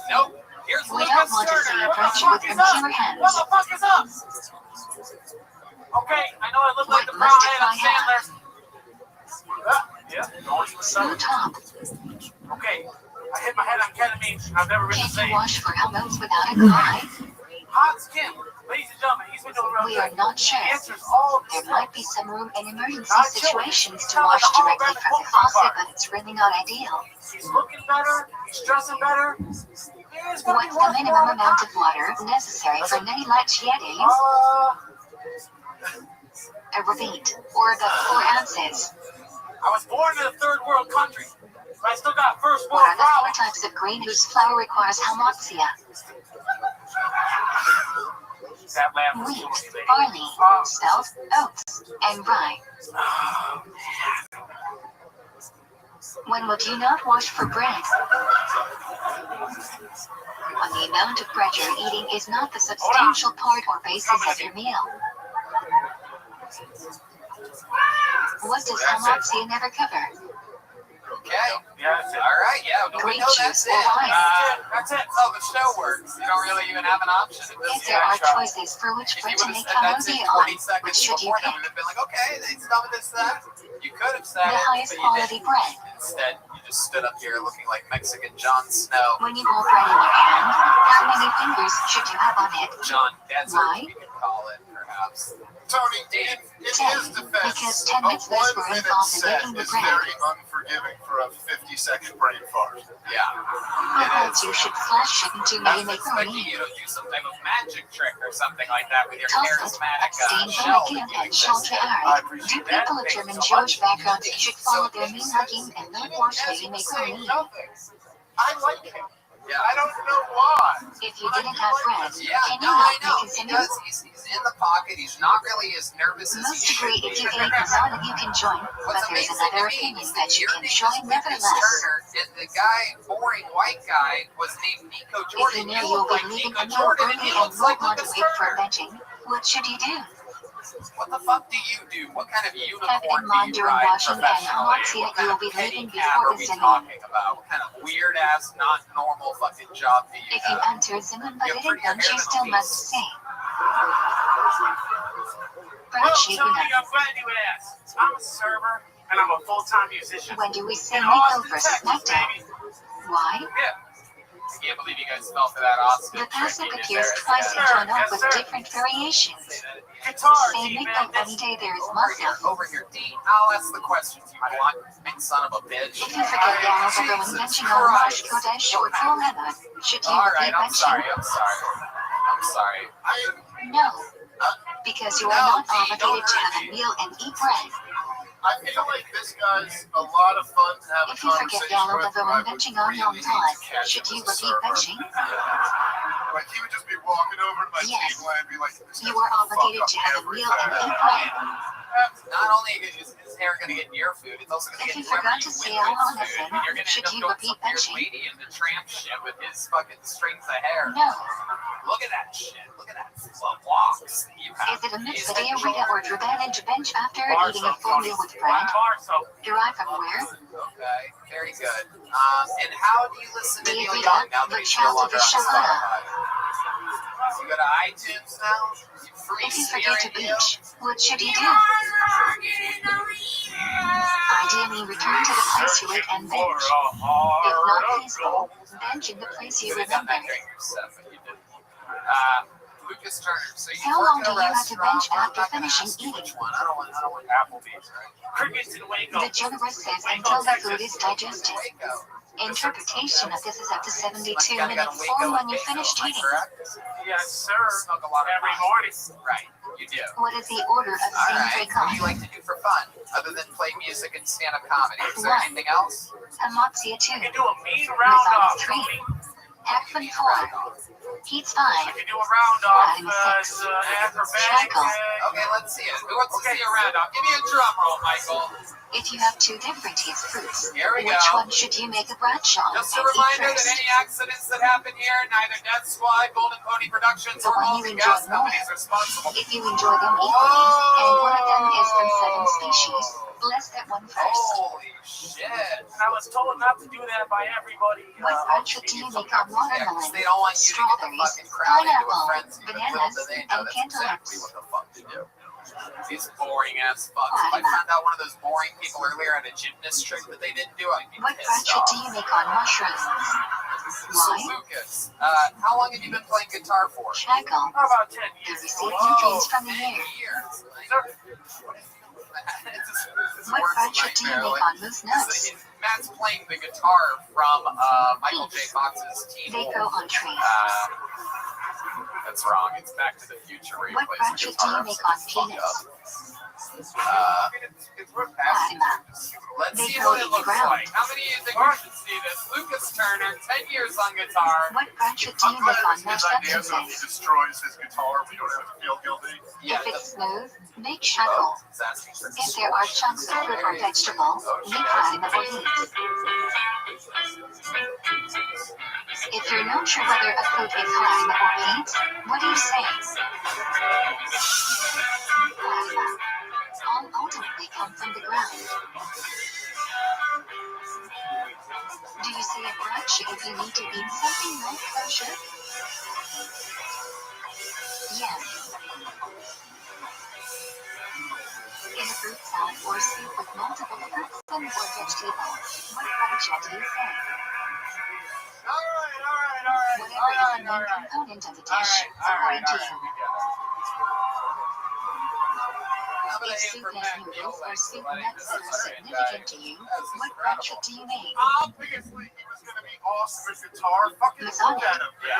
Speaker 3: Nope. Here's
Speaker 2: We
Speaker 3: Lucas
Speaker 2: don't want to say
Speaker 3: Turner.
Speaker 2: a bracha with impure hands.
Speaker 9: What the fuck is up? Okay, I know I look like the
Speaker 2: What
Speaker 9: brown
Speaker 2: must
Speaker 9: Adam
Speaker 2: I have?
Speaker 9: Sandler. Yeah,
Speaker 2: Slow talk.
Speaker 9: okay. I hit my head on ketamine. I've never been the
Speaker 2: Can't you
Speaker 9: same.
Speaker 2: wash for elbows without a cry?
Speaker 9: Hot skin. Ladies and gentlemen, he's been doing real
Speaker 2: We are
Speaker 9: good.
Speaker 2: not sure.
Speaker 9: He answers all of
Speaker 2: There
Speaker 9: these
Speaker 2: might
Speaker 9: things.
Speaker 2: be some room in emergency situations to wash directly from the faucet, but it's really not ideal.
Speaker 9: He's looking better. He's dressing better. He's gonna be
Speaker 2: What's the
Speaker 9: working
Speaker 2: minimum
Speaker 9: all the
Speaker 2: amount
Speaker 9: time.
Speaker 2: of water necessary for Netilat Yadin? Repeat, or the 4 ounces.
Speaker 9: I was born in a third world country, but I still got first
Speaker 2: What
Speaker 9: world
Speaker 2: are the 4
Speaker 9: problems.
Speaker 2: types of grain whose flour requires hamaxia?
Speaker 9: That lamb was
Speaker 2: Wheat,
Speaker 9: killing me, lady.
Speaker 2: barley, spelt, oats, and rye. When would you not wash for bread? When the amount of bread you're eating is not the substantial part or basis of your meal. What does hamaxia never cover?
Speaker 3: Okay.
Speaker 10: Yeah, that's it.
Speaker 3: All right. Yeah. But we know that's it.
Speaker 10: That's it.
Speaker 3: That's how the show works. You don't really even have an option.
Speaker 2: If there are choices for which
Speaker 3: If
Speaker 2: foot
Speaker 3: you
Speaker 2: to
Speaker 3: would have
Speaker 2: make
Speaker 3: said that's
Speaker 2: karaoke
Speaker 3: it
Speaker 2: on,
Speaker 3: 40
Speaker 2: which
Speaker 3: seconds
Speaker 2: should you
Speaker 3: before, then
Speaker 2: pick?
Speaker 3: we would have been like, okay, they done with this that. You could have said
Speaker 2: The
Speaker 3: it,
Speaker 2: highest
Speaker 3: but you
Speaker 2: quality
Speaker 3: didn't.
Speaker 2: bread.
Speaker 3: Instead, you just stood up here looking like Mexican Jon Snow.
Speaker 2: When you hold bread in your hand, how many fingers should you have on it?
Speaker 3: John Desert,
Speaker 2: Why?
Speaker 3: we could call it, perhaps.
Speaker 4: Tony, in his defense,
Speaker 2: Because 10
Speaker 4: a
Speaker 2: mitzvahs were
Speaker 4: 1 minute
Speaker 2: involved in
Speaker 4: set
Speaker 2: making the
Speaker 4: is
Speaker 2: bread.
Speaker 4: very unforgiving for a 50-second brain fart.
Speaker 3: Yeah.
Speaker 2: Who
Speaker 3: It
Speaker 2: holds
Speaker 3: is.
Speaker 2: you should flash it into
Speaker 3: I
Speaker 2: mini
Speaker 3: was expecting
Speaker 2: macaroni?
Speaker 3: you to do some type of magic trick or something like that with your
Speaker 2: Toss it,
Speaker 3: charismatic
Speaker 2: abstain from
Speaker 3: shell
Speaker 2: making
Speaker 3: that you
Speaker 2: and shelter
Speaker 3: existed.
Speaker 2: out. Do people of German Jewish backgrounds should follow their minhagim and not wash mini macaroni?
Speaker 4: I like him.
Speaker 3: Yeah.
Speaker 4: I don't know why.
Speaker 2: If you didn't have bread,
Speaker 3: Yeah,
Speaker 2: can you
Speaker 3: no,
Speaker 2: not
Speaker 3: I know.
Speaker 2: make a sinner?
Speaker 3: Because he's in the pocket. He's not really as nervous as
Speaker 2: Most
Speaker 3: he
Speaker 2: agree
Speaker 3: should
Speaker 2: if
Speaker 3: be.
Speaker 2: you hate Mazon you can join, but
Speaker 3: What's
Speaker 2: there's
Speaker 3: amazing
Speaker 2: another
Speaker 3: to me
Speaker 2: opinion
Speaker 3: is
Speaker 2: that you
Speaker 3: your
Speaker 2: can
Speaker 3: name
Speaker 2: join
Speaker 3: is Lucas
Speaker 2: nevertheless.
Speaker 3: Turner, and the guy, boring white guy, was named Nico
Speaker 2: If you
Speaker 3: Jordan.
Speaker 2: know
Speaker 3: You
Speaker 2: you'll
Speaker 3: look
Speaker 2: be
Speaker 3: like
Speaker 2: leaving
Speaker 3: Nico
Speaker 2: a meal
Speaker 3: Jordan, and
Speaker 2: early
Speaker 3: he
Speaker 2: and
Speaker 3: looks
Speaker 2: won't
Speaker 3: like
Speaker 2: want to
Speaker 3: Lucas
Speaker 2: wait for
Speaker 3: Turner.
Speaker 2: benching, what should you do?
Speaker 3: What the fuck do you do? What kind of
Speaker 2: Have in
Speaker 3: unicorn
Speaker 2: mind
Speaker 3: do you
Speaker 2: during
Speaker 3: ride
Speaker 2: washing and
Speaker 3: professionally?
Speaker 2: Hamatsia
Speaker 3: What kind
Speaker 2: you'll
Speaker 3: of
Speaker 2: be leaving
Speaker 3: pedicab
Speaker 2: before
Speaker 3: are
Speaker 2: the
Speaker 3: we
Speaker 2: Zimun.
Speaker 3: talking about? What kind of weird ass, not normal fucking job do you
Speaker 2: If you
Speaker 3: have?
Speaker 2: enter Zimun but
Speaker 3: You have
Speaker 2: didn't
Speaker 3: prettier
Speaker 2: bench,
Speaker 3: hair
Speaker 2: you
Speaker 3: than
Speaker 2: still
Speaker 3: a
Speaker 2: must
Speaker 3: piece.
Speaker 2: say.
Speaker 10: Well,
Speaker 2: Brad shaking
Speaker 10: Tony,
Speaker 2: up.
Speaker 10: I'm glad you asked. I'm a server, and I'm a full-time musician.
Speaker 2: When do we say
Speaker 10: In
Speaker 2: Nico
Speaker 10: Austin,
Speaker 2: versus
Speaker 10: Texas,
Speaker 2: SmackDown?
Speaker 10: baby.
Speaker 2: Why?
Speaker 3: Yeah. I can't believe you guys fell for that Austin
Speaker 2: The
Speaker 3: trick
Speaker 2: passage
Speaker 3: you did
Speaker 2: appears
Speaker 3: there.
Speaker 2: twice in
Speaker 10: Yes, sir.
Speaker 2: Tono
Speaker 10: Yes,
Speaker 2: with
Speaker 10: sir.
Speaker 2: different variations.
Speaker 3: Say that at the end.
Speaker 10: Guitar,
Speaker 2: Say
Speaker 10: G,
Speaker 2: Nico
Speaker 10: man.
Speaker 2: any day there is
Speaker 3: Over here,
Speaker 2: muscle.
Speaker 3: over here, D. I'll ask the questions, you blunt big son of a bitch.
Speaker 2: If you forget Yarrow over when
Speaker 3: Jesus
Speaker 2: benching on Marsh
Speaker 3: Christ.
Speaker 2: Kodesh or Koheman, should you
Speaker 3: All
Speaker 2: repeat
Speaker 3: right, I'm
Speaker 2: benching?
Speaker 3: sorry. I'm sorry.
Speaker 2: No, because you are
Speaker 3: No,
Speaker 2: not
Speaker 3: D,
Speaker 2: obligated
Speaker 3: don't
Speaker 2: to have
Speaker 3: hurt
Speaker 2: a
Speaker 3: me.
Speaker 2: meal and eat bread.
Speaker 4: I feel like this guy's a lot of fun to have a
Speaker 2: If you forget
Speaker 4: conversation
Speaker 2: Yarrow
Speaker 4: with.
Speaker 2: over
Speaker 4: but I
Speaker 2: when
Speaker 4: would
Speaker 2: benching on
Speaker 4: really
Speaker 2: Yom
Speaker 4: hate
Speaker 2: Tov,
Speaker 4: to catch
Speaker 2: should
Speaker 4: him
Speaker 2: you
Speaker 4: as a
Speaker 2: repeat
Speaker 4: server.
Speaker 2: benching?
Speaker 4: Like he would just be walking over to my
Speaker 2: Yes.
Speaker 4: table and be like, this
Speaker 2: You
Speaker 4: guy's
Speaker 2: are
Speaker 4: gonna fuck
Speaker 2: obligated
Speaker 4: up
Speaker 2: to have a
Speaker 4: every
Speaker 2: meal and
Speaker 4: time.
Speaker 2: eat bread.
Speaker 3: Not only is his hair going to get in your food, it's also going
Speaker 2: If
Speaker 3: to
Speaker 2: you
Speaker 3: get whoever
Speaker 2: forgot
Speaker 3: you
Speaker 2: to say
Speaker 3: win with's
Speaker 2: Allah
Speaker 3: food.
Speaker 2: Hassan,
Speaker 3: And you're going to
Speaker 2: should
Speaker 3: end up
Speaker 2: you
Speaker 3: going
Speaker 2: repeat
Speaker 3: some weird
Speaker 2: benching?
Speaker 3: lady into tramp shit with his fucking strings of hair.
Speaker 2: No.
Speaker 3: Look at that shit. Look at that locks that you have.
Speaker 2: Is it a
Speaker 3: His
Speaker 2: mitzvah
Speaker 3: head
Speaker 2: Rita or
Speaker 3: shoulder.
Speaker 2: Draban to bench after
Speaker 10: Bar
Speaker 2: eating a
Speaker 10: soap,
Speaker 2: full
Speaker 10: Tony.
Speaker 2: meal with bread?
Speaker 10: Bar soap.
Speaker 2: Derived from where?
Speaker 3: Okay, very good. And how do you listen to
Speaker 2: The
Speaker 3: Neil
Speaker 2: Rita,
Speaker 3: Young now that
Speaker 2: the
Speaker 3: he's no
Speaker 2: child of
Speaker 3: longer
Speaker 2: the
Speaker 3: on
Speaker 2: Shabbat.
Speaker 3: Spotify? So you go to iTunes now? You free
Speaker 2: If you forget to
Speaker 3: radio?
Speaker 2: beach, what should you do? Ideally, return to the place you ate and bench. If not feasible, bench in the place
Speaker 3: You
Speaker 2: you
Speaker 3: could have done
Speaker 2: remember.
Speaker 3: that during your set, but you didn't. Lucas Turner. So you
Speaker 2: How
Speaker 3: work
Speaker 2: long
Speaker 3: in
Speaker 2: do
Speaker 3: a
Speaker 2: you have to
Speaker 3: restaurant.
Speaker 2: bench
Speaker 3: I'm
Speaker 2: after
Speaker 3: not gonna
Speaker 2: finishing
Speaker 3: ask you
Speaker 2: eating?
Speaker 3: which one. I don't want Applebee's, right?
Speaker 10: Crickets in Waco.
Speaker 2: The generous says until the food is digested.
Speaker 3: Waco.
Speaker 2: Interpretation of this is up to 72
Speaker 3: You gotta
Speaker 2: minutes
Speaker 3: Waco
Speaker 2: form when
Speaker 3: and
Speaker 2: you
Speaker 3: Waco,
Speaker 2: finished
Speaker 3: am I
Speaker 2: eating.
Speaker 3: correct?
Speaker 10: Yes, sir.
Speaker 3: You smoke a lot of
Speaker 10: Every
Speaker 3: pot.
Speaker 10: morning.
Speaker 3: Right, you do.
Speaker 2: What is the order of
Speaker 3: All
Speaker 2: same
Speaker 3: right.
Speaker 2: three
Speaker 3: What do you
Speaker 2: coffee?
Speaker 3: like to do for fun, other than play music and stand-up comedy? Is there
Speaker 2: One.
Speaker 3: anything else?
Speaker 2: Hamatsia
Speaker 10: You
Speaker 2: 2.
Speaker 10: can do a mean round off,
Speaker 2: three.
Speaker 10: Tony.
Speaker 2: Akron 4. Heats 5.
Speaker 10: You can do a round off
Speaker 2: Item
Speaker 10: as
Speaker 2: 6.
Speaker 10: acrobatic.
Speaker 3: Okay, let's see it. Who wants to see a round off? Give me a drum roll, Michael.
Speaker 2: If you have two different teeth fruits,
Speaker 3: Here we
Speaker 2: which
Speaker 3: go.
Speaker 2: one should you make a Bradshaw
Speaker 3: Just a
Speaker 2: and eat
Speaker 3: reminder
Speaker 2: first?
Speaker 3: that any accidents that happen here, neither Death Squad, Golden Pony Productions,
Speaker 2: The
Speaker 3: or
Speaker 2: one you
Speaker 3: Multi-Gas
Speaker 2: enjoy more.
Speaker 3: Company is responsible.
Speaker 2: If you enjoy them equally, and one of them is from 7 species, bless that one first.
Speaker 3: Holy shit.
Speaker 10: And I was told not to do that by everybody.
Speaker 2: What Bradshaw do you make on
Speaker 3: Yeah, 'cause
Speaker 2: watermelon,
Speaker 3: they don't want you to get the
Speaker 2: strawberries,
Speaker 3: fucking crowd into a
Speaker 2: pineapple,
Speaker 3: frenzy. But little
Speaker 2: bananas,
Speaker 3: do they know
Speaker 2: and
Speaker 3: that's exactly
Speaker 2: cantaloupes?
Speaker 3: what the fuck to do. These boring ass fucks. If I found out one of those boring people earlier had a gymnast trick that they didn't do, I'd be
Speaker 2: What
Speaker 3: pissed
Speaker 2: Bradshaw
Speaker 3: off.
Speaker 2: do you make on mushrooms?
Speaker 3: So
Speaker 2: Why?
Speaker 3: Lucas, how long have you been playing guitar for?
Speaker 2: Shackle.
Speaker 10: How about 10
Speaker 2: You
Speaker 10: years?
Speaker 2: receive nutrients from the air.
Speaker 3: Years.
Speaker 10: Sir,
Speaker 3: This
Speaker 2: What
Speaker 3: works
Speaker 2: Bradshaw do you
Speaker 3: nightmare.
Speaker 2: make on moose nuts?
Speaker 3: Matt's playing the guitar from Michael J. Fox's Team
Speaker 2: They
Speaker 3: Wolf.
Speaker 2: grow on trees.
Speaker 3: That's wrong. It's Back to the Future where he
Speaker 2: What
Speaker 3: plays
Speaker 2: Bradshaw
Speaker 3: the
Speaker 2: do you
Speaker 3: guitar.
Speaker 2: make
Speaker 3: so
Speaker 2: on
Speaker 3: it's fucked
Speaker 2: penis?
Speaker 3: up. We're past it. Let's
Speaker 2: They
Speaker 3: see
Speaker 2: grow
Speaker 3: what it
Speaker 2: in
Speaker 3: looks
Speaker 2: ground.
Speaker 3: like. How many of you think we should see this? Lucas Turner, 10 years on guitar.
Speaker 2: What Bradshaw do you make on mashed up
Speaker 4: idea, so if he
Speaker 2: insects?
Speaker 4: destroys his guitar, we don't have to feel guilty.
Speaker 3: Yeah,
Speaker 2: If it's
Speaker 3: that's
Speaker 2: smooth, make shackle.
Speaker 3: it's asking for
Speaker 2: If there are chunks of fruit or vegetable, make harim or heat. If you're not sure whether a fruit is harim or heat, what do you say? Harim. All ultimately come from the ground. Do you say a brunch if you need to eat something not kosher? Yes. In a fruit salad or soup with multiple fruits and more vegetables, what brunch do you say? Whatever is the main component of the dish, according to you. If soup has noodles or soup nuts that are significant to you, what brunch do you make?
Speaker 8: Obviously, he was going to be awesome with guitar. Fucking look at him, dude.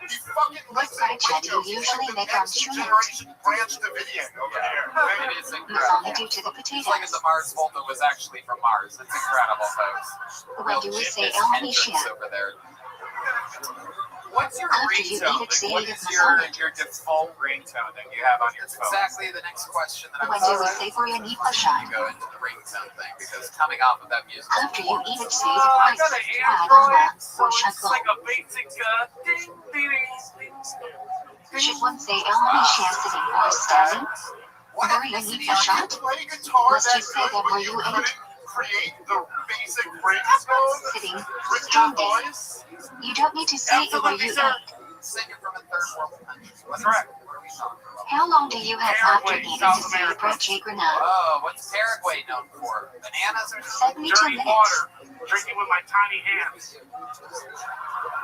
Speaker 8: He fucking
Speaker 2: What brunch do you usually make on Shabbat?
Speaker 8: Generation Branch Davidian over here.
Speaker 3: It is
Speaker 2: It's
Speaker 3: incredible.
Speaker 2: only due to the
Speaker 3: It's like if
Speaker 2: potatoes.
Speaker 3: the Mars Volta was actually from Mars. It's incredible, folks.
Speaker 2: When do we say
Speaker 3: Gymnast
Speaker 2: El
Speaker 3: Hendrix
Speaker 2: Mishia?
Speaker 3: over there.
Speaker 10: What's your
Speaker 2: After you
Speaker 10: ringtone?
Speaker 2: eat it, say
Speaker 10: What
Speaker 2: it
Speaker 10: is
Speaker 2: with
Speaker 10: your
Speaker 2: Masonic.
Speaker 10: default ringtone that you have on your
Speaker 3: That's
Speaker 10: phone?
Speaker 3: exactly the next question that I
Speaker 2: When
Speaker 3: was
Speaker 2: do we say for your Nipa shot?
Speaker 3: to go into the ringtone thing because coming off of that music.
Speaker 2: After you eat it, say the
Speaker 10: I
Speaker 2: price,
Speaker 10: got an
Speaker 2: Adama,
Speaker 10: Android, so
Speaker 2: or
Speaker 10: it's
Speaker 2: Shaklo.
Speaker 10: like a basic ding, ding, ding.
Speaker 2: Should one say El Mishia sitting or standing?
Speaker 8: What
Speaker 2: For your
Speaker 8: ethnicity
Speaker 2: Nipa
Speaker 8: are you
Speaker 2: shot?
Speaker 8: play guitar
Speaker 2: Must
Speaker 8: that
Speaker 2: you say
Speaker 8: good
Speaker 2: that
Speaker 8: when
Speaker 2: were
Speaker 8: you
Speaker 2: you in
Speaker 8: couldn't
Speaker 2: it?
Speaker 8: create the basic ringtone
Speaker 2: Sitting,
Speaker 8: with your
Speaker 2: standing.
Speaker 8: voice?
Speaker 2: You don't need to say it where
Speaker 10: Absolutely,
Speaker 2: you
Speaker 10: sir.
Speaker 2: ate.
Speaker 3: Singing from a third world country.
Speaker 10: That's right.
Speaker 3: What are we talking about?
Speaker 2: How long do you have after
Speaker 10: Paraguay,
Speaker 2: eating
Speaker 10: South
Speaker 2: to say
Speaker 10: America.
Speaker 2: brunch granada?
Speaker 3: Whoa, what's Paraguay known for? Bananas or something?
Speaker 2: 72
Speaker 10: Dirty
Speaker 2: minutes.
Speaker 10: water. Drinking with my tiny hands.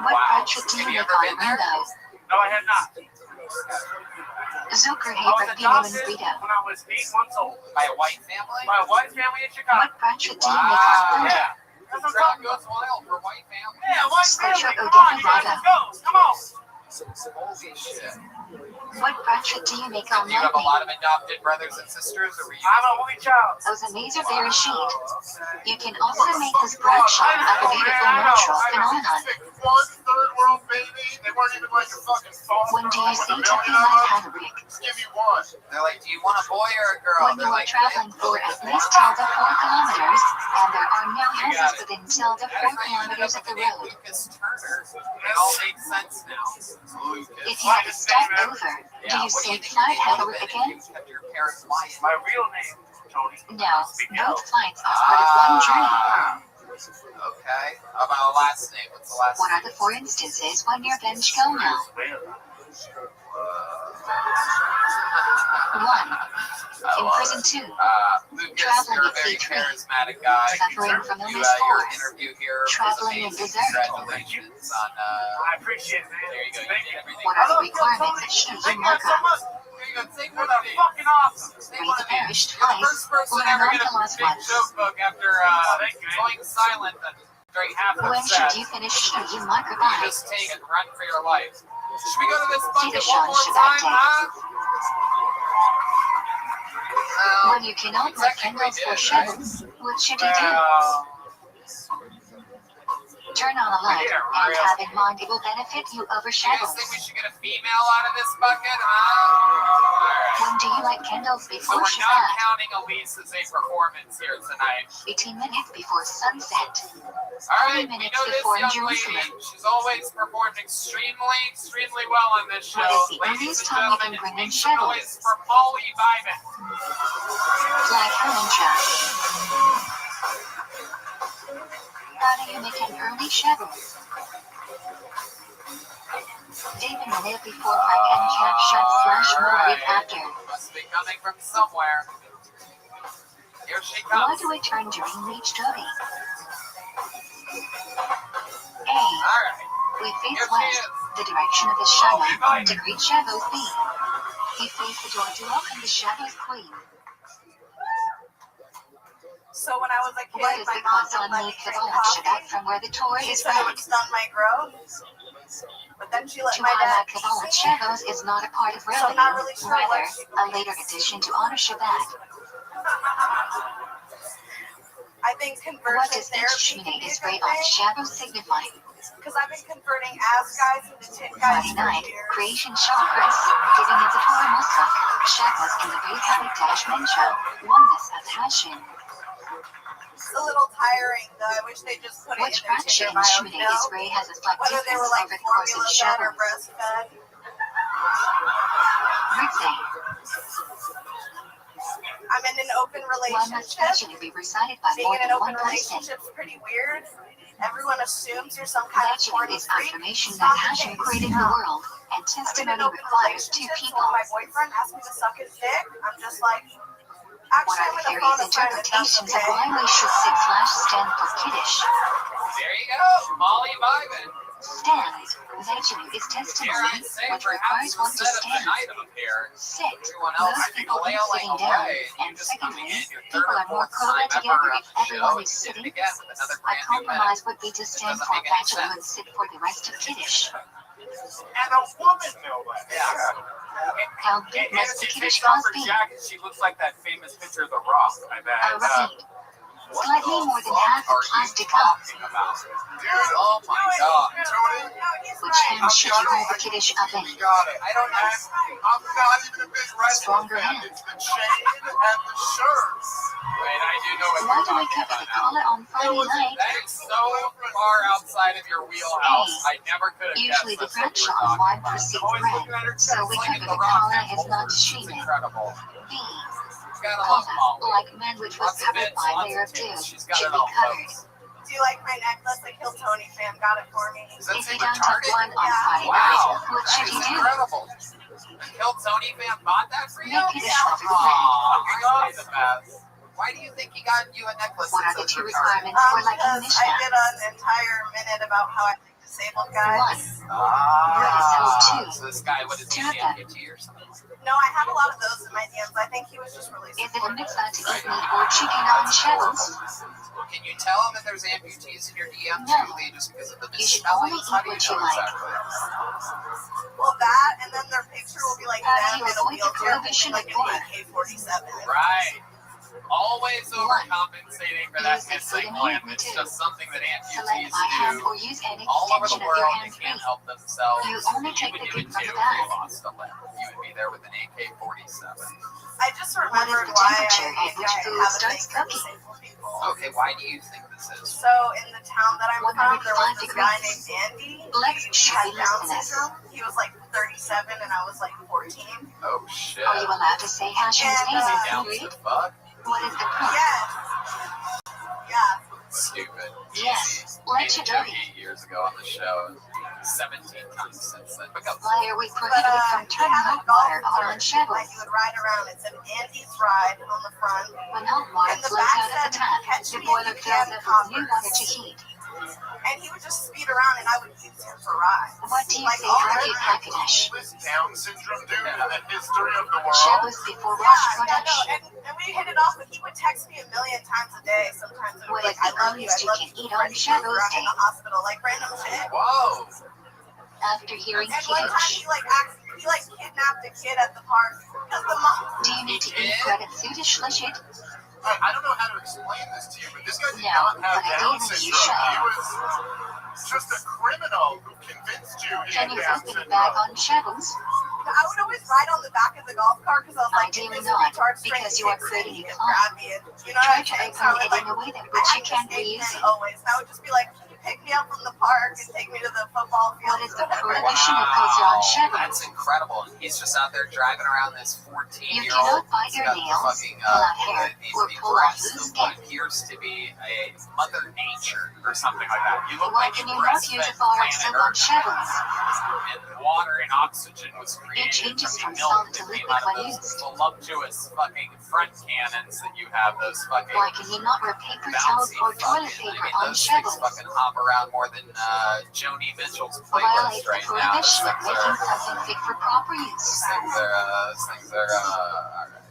Speaker 2: What
Speaker 3: Wow.
Speaker 2: brunch do you
Speaker 3: Have you
Speaker 2: make
Speaker 3: ever
Speaker 2: on
Speaker 3: been there?
Speaker 2: Rainbow?
Speaker 10: No, I had not.
Speaker 2: Zucker
Speaker 10: I was
Speaker 2: Haber Pino and
Speaker 10: adopted
Speaker 2: Frito.
Speaker 10: when I was 8 months old.
Speaker 3: By a white family?
Speaker 10: My wife's family in Chicago.
Speaker 2: What brunch do you make on Thursday?
Speaker 10: Yeah. That's what I'm
Speaker 3: Crowd
Speaker 10: talking about.
Speaker 3: goes wild for white family.
Speaker 10: Yeah, white
Speaker 2: Scotia
Speaker 10: family. Come on, you guys,
Speaker 2: Odessa
Speaker 10: let's go. Come on.
Speaker 3: Holy shit.
Speaker 2: What brunch do you make on
Speaker 3: Do you have a
Speaker 2: Monday?
Speaker 3: lot of adopted brothers and sisters, or were you?
Speaker 10: I'm an only child.
Speaker 2: Those amazing berry sheet. You can also make this brunch shot of a beautiful natural phenomenon.
Speaker 8: One third world baby, they weren't even like a fucking phone.
Speaker 2: When do you
Speaker 8: with a
Speaker 2: say
Speaker 8: million
Speaker 2: Tucky
Speaker 8: of
Speaker 2: Life
Speaker 8: them.
Speaker 2: had a brick?
Speaker 8: Just give me one.
Speaker 3: They're like, do you want a boy or a girl?
Speaker 2: When you
Speaker 3: They're
Speaker 2: are
Speaker 3: like,
Speaker 2: traveling for at least 12 to 4 kilometers, and there are no houses within 12 to 4
Speaker 3: that's how you ended
Speaker 2: kilometers
Speaker 3: up
Speaker 2: of the
Speaker 3: with the name
Speaker 2: road.
Speaker 3: Lucas Turner. It all makes sense now. Lucas.
Speaker 2: If you have to start over, do you say flight had a brick again?
Speaker 3: Kept your parents lying.
Speaker 10: My real name, Tony.
Speaker 2: No, both flights are part of one journey.
Speaker 3: Okay. How about a last name? What's the last
Speaker 2: What
Speaker 3: name?
Speaker 2: are the 4 instances when your bench go now? 1. In prison 2.
Speaker 3: Lucas,
Speaker 2: Traveling
Speaker 3: you're a
Speaker 2: at
Speaker 3: very
Speaker 2: C3.
Speaker 3: charismatic guy.
Speaker 2: Suffering from illness
Speaker 3: Your
Speaker 2: 4.
Speaker 3: interview here was
Speaker 2: Traveling in
Speaker 3: amazing.
Speaker 2: desert.
Speaker 3: Congratulations on,
Speaker 10: I appreciate it, man.
Speaker 3: there you go. You
Speaker 10: Thank
Speaker 3: did
Speaker 10: you.
Speaker 3: everything.
Speaker 2: What are the requirements of shoes
Speaker 10: Thank
Speaker 2: and
Speaker 10: you guys so
Speaker 2: markup?
Speaker 10: much.
Speaker 3: There you go. Take
Speaker 10: You're
Speaker 3: one of these.
Speaker 10: fucking awesome.
Speaker 3: Take
Speaker 2: Read
Speaker 3: one
Speaker 2: the
Speaker 3: of these.
Speaker 2: parish
Speaker 3: You're the
Speaker 2: twice,
Speaker 3: first person
Speaker 2: learn
Speaker 3: ever
Speaker 2: all
Speaker 3: get
Speaker 2: the
Speaker 3: a
Speaker 2: last
Speaker 3: big
Speaker 2: ones.
Speaker 3: joke book after
Speaker 10: Thank you, man.
Speaker 3: going silent during half of
Speaker 2: When
Speaker 3: the
Speaker 2: should
Speaker 3: set.
Speaker 2: you finish shoes markup
Speaker 3: You
Speaker 2: by?
Speaker 3: just take and run for your life. Should we go to this
Speaker 2: See the
Speaker 3: bucket
Speaker 2: Sean
Speaker 3: one more
Speaker 2: Shabbat
Speaker 3: time,
Speaker 2: day.
Speaker 3: huh?
Speaker 2: When you cannot light candles for shovels, what should you do? Turn on a light and have in mind it will benefit you over
Speaker 3: You guys
Speaker 2: shovels.
Speaker 3: think we should get a female out of this bucket, huh?
Speaker 2: When do you light candles
Speaker 3: So
Speaker 2: before
Speaker 3: we're not
Speaker 2: Shabbat?
Speaker 3: counting Elise as a performance here tonight.
Speaker 2: 18 minutes before sunset.
Speaker 3: All right,
Speaker 2: 30
Speaker 3: we
Speaker 2: minutes
Speaker 3: know this
Speaker 2: before
Speaker 3: young
Speaker 2: Jerusalem.
Speaker 3: lady. She's always performed extremely well on this show.
Speaker 2: What is the
Speaker 3: Ladies
Speaker 2: earliest
Speaker 3: and
Speaker 2: time you
Speaker 3: gentlemen,
Speaker 2: can bring in
Speaker 3: make some
Speaker 2: shovels?
Speaker 3: noise for Molly Vibin.
Speaker 2: Black Hermantra. How do you make an early shovel? David Malay before Pike and Cap shut / movie after.
Speaker 3: Must be coming from somewhere. Here she
Speaker 2: Why
Speaker 3: comes.
Speaker 2: do we turn during each Toby? A.
Speaker 3: All right.
Speaker 2: We face
Speaker 3: Here she
Speaker 2: west,
Speaker 3: is.
Speaker 2: the direction of the shadow, to greet Shadows B. He faced the door to welcome the Shadow's queen.
Speaker 1: So when I was a kid,
Speaker 2: What is
Speaker 1: my
Speaker 2: the
Speaker 1: mom
Speaker 2: console
Speaker 1: would let me
Speaker 2: need
Speaker 1: drink
Speaker 2: Kabbalah
Speaker 1: coffee.
Speaker 2: Shabbat from where the Torah
Speaker 1: She
Speaker 2: is
Speaker 1: said it would
Speaker 2: read?
Speaker 1: stunt my growth. But then she let
Speaker 2: To
Speaker 1: my
Speaker 2: honor
Speaker 1: dad
Speaker 2: Kabbalah
Speaker 1: teach me.
Speaker 2: Shabbos is not a part of
Speaker 1: So I'm not really
Speaker 2: Rabbi,
Speaker 1: sure what
Speaker 2: rather,
Speaker 1: she
Speaker 2: a later addition to honor Shabbat.
Speaker 1: I think
Speaker 2: What
Speaker 1: conversion
Speaker 2: does each
Speaker 1: therapy can
Speaker 2: Shmini
Speaker 1: be a
Speaker 2: Israel
Speaker 1: good
Speaker 2: on
Speaker 1: thing.
Speaker 2: Shabbos signify?
Speaker 1: Because I've been converting as guys into tin guys
Speaker 2: Friday
Speaker 1: for
Speaker 2: night,
Speaker 1: years.
Speaker 2: creation chakras, giving of the Torah Musaf, Shabbos in the Beit Hamikdash Mensha, oneness of Hashem.
Speaker 1: It's a little tiring, though. I wish they just put it
Speaker 2: Which
Speaker 1: in their
Speaker 2: fraction
Speaker 1: Tinder bio,
Speaker 2: Shmini
Speaker 1: you know?
Speaker 2: Israel has a slight
Speaker 1: Whether they were
Speaker 2: difference
Speaker 1: like
Speaker 2: over the course of
Speaker 1: formula fed or
Speaker 2: Shabbos?
Speaker 1: breastfed.
Speaker 2: Birthday.
Speaker 1: I'm in an open
Speaker 2: One must
Speaker 1: relationship.
Speaker 2: actually be recited by
Speaker 1: Being
Speaker 2: more
Speaker 1: in an
Speaker 2: than
Speaker 1: open
Speaker 2: one person.
Speaker 1: relationship's pretty weird. Everyone assumes you're some kind of
Speaker 2: Virtue
Speaker 1: porn
Speaker 2: is
Speaker 1: freak.
Speaker 2: affirmation
Speaker 1: It's
Speaker 2: that
Speaker 1: not the
Speaker 2: Hashem
Speaker 1: case.
Speaker 2: created the world, and
Speaker 1: I'm in
Speaker 2: testimony
Speaker 1: an open
Speaker 2: requires two
Speaker 1: relationship, so
Speaker 2: people.
Speaker 1: when my boyfriend asks me to suck his dick, I'm just like,
Speaker 2: What
Speaker 1: actually,
Speaker 2: are
Speaker 1: I'm
Speaker 2: the
Speaker 1: gonna phone
Speaker 2: various
Speaker 1: a friend if that's
Speaker 2: interpretations of
Speaker 1: okay.
Speaker 2: why we should sit/stand for Kiddush?
Speaker 3: There you go, Molly vibing.
Speaker 2: Stand. Virtue is
Speaker 3: Dare I
Speaker 2: testimony,
Speaker 3: say,
Speaker 2: which
Speaker 3: perhaps
Speaker 2: requires one
Speaker 3: the
Speaker 2: to
Speaker 3: set of the
Speaker 2: stand.
Speaker 3: night of appearance.
Speaker 2: Sit.
Speaker 3: Everyone else
Speaker 2: Most
Speaker 3: is
Speaker 2: people eat
Speaker 3: flailing
Speaker 2: sitting down,
Speaker 3: away, and
Speaker 2: and
Speaker 3: you're just coming
Speaker 2: secondly,
Speaker 3: in your third
Speaker 2: people
Speaker 3: or
Speaker 2: are more
Speaker 3: fourth time
Speaker 2: closer
Speaker 3: ever
Speaker 2: together
Speaker 3: on
Speaker 2: if
Speaker 3: the show,
Speaker 2: everyone
Speaker 3: and
Speaker 2: is
Speaker 3: you did it
Speaker 2: sitting.
Speaker 3: again with another
Speaker 2: A
Speaker 3: brand new minute.
Speaker 2: compromise would be to
Speaker 3: It
Speaker 2: stand
Speaker 3: doesn't
Speaker 2: for
Speaker 3: make any
Speaker 2: Bachelor and
Speaker 3: sense.
Speaker 2: sit for the rest of Kiddush.
Speaker 10: And a woman, no less.
Speaker 3: Yeah.
Speaker 2: How big
Speaker 10: And
Speaker 2: must the
Speaker 10: she
Speaker 2: Kiddush
Speaker 10: takes off
Speaker 2: house
Speaker 10: her
Speaker 2: be?
Speaker 10: jacket. She looks like that famous picture of the Rock. I bet.
Speaker 2: Right.
Speaker 3: What
Speaker 2: Slightly
Speaker 3: the
Speaker 2: more than
Speaker 3: fuck
Speaker 2: half the
Speaker 3: are you
Speaker 2: plastic cup,
Speaker 3: talking about? Dude, oh my god.
Speaker 2: which hand should you hold the Kiddush up in?
Speaker 4: We got it.
Speaker 3: I don't know.
Speaker 4: I'm not even a big wrestling
Speaker 2: Stronger
Speaker 4: fan.
Speaker 2: hand.
Speaker 4: It's the chain and the shirts.
Speaker 3: Wait, I do know what
Speaker 2: Why
Speaker 3: you're
Speaker 2: do we
Speaker 3: talking
Speaker 2: cover
Speaker 3: about
Speaker 2: the
Speaker 3: now.
Speaker 2: collar on Friday night?
Speaker 3: That is so far outside of your wheelhouse. I never could have
Speaker 2: Usually the
Speaker 3: guessed that's what you
Speaker 2: Bradshaw
Speaker 3: were talking
Speaker 2: wine
Speaker 3: about.
Speaker 2: precedes
Speaker 3: Always
Speaker 2: bread,
Speaker 3: looking at her
Speaker 2: so we
Speaker 3: tits like
Speaker 2: cover
Speaker 3: The
Speaker 2: the
Speaker 3: Rock
Speaker 2: collar
Speaker 3: has
Speaker 2: as not
Speaker 3: holders.
Speaker 2: to
Speaker 3: It's
Speaker 2: shame it.
Speaker 3: incredible.
Speaker 2: B.
Speaker 3: She's got it all
Speaker 2: Comma,
Speaker 3: Molly.
Speaker 2: like man which was
Speaker 3: Lots of
Speaker 2: covered
Speaker 3: bits,
Speaker 2: by
Speaker 3: lots
Speaker 2: layer
Speaker 3: of
Speaker 2: of dew,
Speaker 3: tits. She's got
Speaker 2: should
Speaker 3: it
Speaker 2: be
Speaker 3: all
Speaker 2: covered.
Speaker 3: folks.
Speaker 1: Do you like my necklace? The Kill Tony fan got it for me.
Speaker 3: Does that
Speaker 2: If
Speaker 3: say
Speaker 2: you don't have
Speaker 3: retarded?
Speaker 2: one on
Speaker 1: Yeah.
Speaker 2: Friday
Speaker 3: Wow,
Speaker 2: night, what
Speaker 3: that
Speaker 2: should
Speaker 3: is
Speaker 2: you do?
Speaker 3: incredible. The Kill Tony fan bought that for you?
Speaker 2: Make Kiddush for your friend.
Speaker 3: Aw, you're the best. Why do you think he got you a necklace
Speaker 2: What are
Speaker 3: that
Speaker 2: the
Speaker 3: says
Speaker 2: two
Speaker 3: retarded?
Speaker 2: requirements for liking
Speaker 1: Because I
Speaker 2: Mishnah?
Speaker 1: did an entire minute about how I like disabled guys.
Speaker 3: So this guy, what is he,
Speaker 2: Two of them.
Speaker 3: amputee or something?
Speaker 1: No, I have a lot of those in my DMs. I think he was just really
Speaker 2: Is it a
Speaker 1: supportive.
Speaker 2: mitzvah to eat meat or chicken on Shabbos?
Speaker 3: Can you tell him that there's amputees in your DM
Speaker 2: No.
Speaker 3: truly just because of the
Speaker 2: You should
Speaker 3: misspellings?
Speaker 2: only
Speaker 3: How do
Speaker 2: eat
Speaker 3: you
Speaker 2: what you
Speaker 3: know
Speaker 2: like.
Speaker 3: exactly?
Speaker 1: Well, that, and then their picture will be like
Speaker 2: How do
Speaker 1: them
Speaker 2: you
Speaker 1: in a
Speaker 2: avoid the
Speaker 1: wheelchair
Speaker 2: prohibition
Speaker 1: holding like
Speaker 2: of
Speaker 1: an
Speaker 2: porn?
Speaker 1: AK-47.
Speaker 3: Right. Always
Speaker 2: One.
Speaker 3: overcompensating for that
Speaker 2: Use a
Speaker 3: missing
Speaker 2: pseudonym
Speaker 3: limb.
Speaker 2: or
Speaker 3: It's
Speaker 2: two.
Speaker 3: just something that
Speaker 2: Select
Speaker 3: amputees
Speaker 2: I have
Speaker 3: do
Speaker 2: or use an
Speaker 3: all over the
Speaker 2: extension of your
Speaker 3: world.
Speaker 2: hand
Speaker 3: They can't
Speaker 2: free.
Speaker 3: help themselves.
Speaker 2: You only take
Speaker 3: would
Speaker 2: the
Speaker 3: do
Speaker 2: good
Speaker 3: it
Speaker 2: from
Speaker 3: too
Speaker 2: the
Speaker 3: if you
Speaker 2: bad.
Speaker 3: lost a limb. You would be there with an AK-47.
Speaker 1: I just
Speaker 2: What is
Speaker 1: remembered
Speaker 2: the
Speaker 1: why
Speaker 2: temperature
Speaker 1: I
Speaker 2: at
Speaker 1: think
Speaker 2: which
Speaker 1: I
Speaker 2: food
Speaker 1: have a
Speaker 2: starts
Speaker 1: thing for
Speaker 2: cooking?
Speaker 1: disabled people.
Speaker 3: Okay, why do you think this is?
Speaker 1: So in the town that I'm from, there was
Speaker 2: 105
Speaker 1: this guy
Speaker 2: degrees.
Speaker 1: named Andy.
Speaker 2: Let's
Speaker 1: He
Speaker 2: show
Speaker 1: had
Speaker 2: you
Speaker 1: Down
Speaker 2: listeners.
Speaker 1: syndrome. He was like 37 and I was like 14.
Speaker 3: Oh shit.
Speaker 2: Are you allowed to say Hashem's
Speaker 1: And,
Speaker 2: name in
Speaker 3: Down
Speaker 2: period?
Speaker 3: to fuck?
Speaker 2: What is the proof?
Speaker 1: Yes. Yeah.
Speaker 3: Stupid.
Speaker 2: Yes.
Speaker 3: Made
Speaker 2: Let
Speaker 3: a
Speaker 2: you
Speaker 3: joke
Speaker 2: do it.
Speaker 3: 8 years ago on the show. 17 times since then. But go.
Speaker 2: Why are we
Speaker 1: But
Speaker 2: prohibited from
Speaker 1: he
Speaker 2: turning
Speaker 1: had a
Speaker 2: hot
Speaker 1: golf
Speaker 2: water on
Speaker 1: cart
Speaker 2: Shabbos?
Speaker 1: that he would ride around. It said Andy's Ride on the front.
Speaker 2: When hot water
Speaker 1: In the
Speaker 2: flows
Speaker 1: back
Speaker 2: out of the
Speaker 1: said,
Speaker 2: tap,
Speaker 1: "Catch
Speaker 2: the
Speaker 1: me
Speaker 2: boiler
Speaker 1: if you can,
Speaker 2: fills up with new water to
Speaker 1: Converse."
Speaker 2: heat.
Speaker 1: And he would just speed around and I would use him for rides.
Speaker 2: What do you
Speaker 1: Like
Speaker 2: say
Speaker 1: all
Speaker 2: for
Speaker 1: the
Speaker 2: you,
Speaker 1: time.
Speaker 2: Hakedash?
Speaker 4: This Down syndrome dude in the history of the world.
Speaker 2: Shabbos before
Speaker 1: Yeah,
Speaker 2: Rosh
Speaker 1: yeah, no,
Speaker 2: Chodesh.
Speaker 1: and we hit it off, but he would text me a million times a day. Sometimes it was
Speaker 2: What
Speaker 1: like,
Speaker 2: is
Speaker 1: I
Speaker 2: the
Speaker 1: love you,
Speaker 2: earliest you
Speaker 1: I love
Speaker 2: can
Speaker 1: you.
Speaker 2: eat on
Speaker 1: Freddie
Speaker 2: Shabbos
Speaker 1: Krueger, I'm in
Speaker 2: Day?
Speaker 1: the hospital, like random shit.
Speaker 3: Whoa.
Speaker 2: After hearing
Speaker 1: And one time
Speaker 2: Kiddush,
Speaker 1: he like kidnapped a kid at the park because the mom.
Speaker 2: do you need to eat bread at Sudish Lishit?
Speaker 4: I don't know how to explain this to you, but this guy did
Speaker 2: No,
Speaker 4: not have
Speaker 2: but I
Speaker 4: Down
Speaker 2: think you
Speaker 4: syndrome.
Speaker 2: should.
Speaker 4: He was just a criminal who convinced you he
Speaker 2: Can
Speaker 4: had
Speaker 2: you
Speaker 4: Down
Speaker 2: open a bag
Speaker 4: syndrome.
Speaker 2: on Shabbos?
Speaker 1: I would always ride on the back of the golf cart because I was like,
Speaker 2: Ideally
Speaker 1: if this
Speaker 2: not,
Speaker 1: retard straight
Speaker 2: because you are
Speaker 1: kicks
Speaker 2: creating
Speaker 1: in, he
Speaker 2: a
Speaker 1: can
Speaker 2: climb.
Speaker 1: grab me and, you know
Speaker 2: Try
Speaker 1: what
Speaker 2: to
Speaker 1: I'm saying? So I
Speaker 2: open
Speaker 1: would
Speaker 2: it
Speaker 1: like,
Speaker 2: in a way that
Speaker 1: I
Speaker 2: which you
Speaker 1: had
Speaker 2: can
Speaker 1: to
Speaker 2: be
Speaker 1: skate
Speaker 2: using.
Speaker 1: always. And I would just be like, can you pick me up from the park and take me to the football field?
Speaker 2: What is the prohibition of kosher on Shabbos?
Speaker 3: That's incredible. He's just out there driving around this
Speaker 2: You
Speaker 3: 14-year-old.
Speaker 2: cannot bite your nails, pull out hair, or pull out loose
Speaker 3: what
Speaker 2: skin.
Speaker 3: appears to be a mother nature or something like that. You look
Speaker 2: Why
Speaker 3: like
Speaker 2: can
Speaker 3: you
Speaker 2: you not use a bar of
Speaker 3: breastfed
Speaker 2: soap
Speaker 3: planet
Speaker 2: on
Speaker 3: Earth.
Speaker 2: Shabbos?
Speaker 3: And water and oxygen was created
Speaker 2: changes
Speaker 3: from
Speaker 2: from
Speaker 3: the milk
Speaker 2: solid
Speaker 3: that
Speaker 2: to
Speaker 3: came
Speaker 2: liquid
Speaker 3: out of
Speaker 2: when
Speaker 3: those
Speaker 2: used.
Speaker 3: voluptuous fucking front cannons that you have, those fucking
Speaker 2: Why can you not wear paper towels
Speaker 3: bouncy
Speaker 2: or toilet
Speaker 3: fucking,
Speaker 2: paper
Speaker 3: I mean,
Speaker 2: on
Speaker 3: those things
Speaker 2: Shabbos?
Speaker 3: fucking hop around more than Joni Mitchell's
Speaker 2: Violates
Speaker 3: playlist
Speaker 2: the
Speaker 3: right now. Those
Speaker 2: prohibition of
Speaker 3: things
Speaker 2: making
Speaker 3: are,
Speaker 2: something fit for proper use.
Speaker 3: those things are, alright.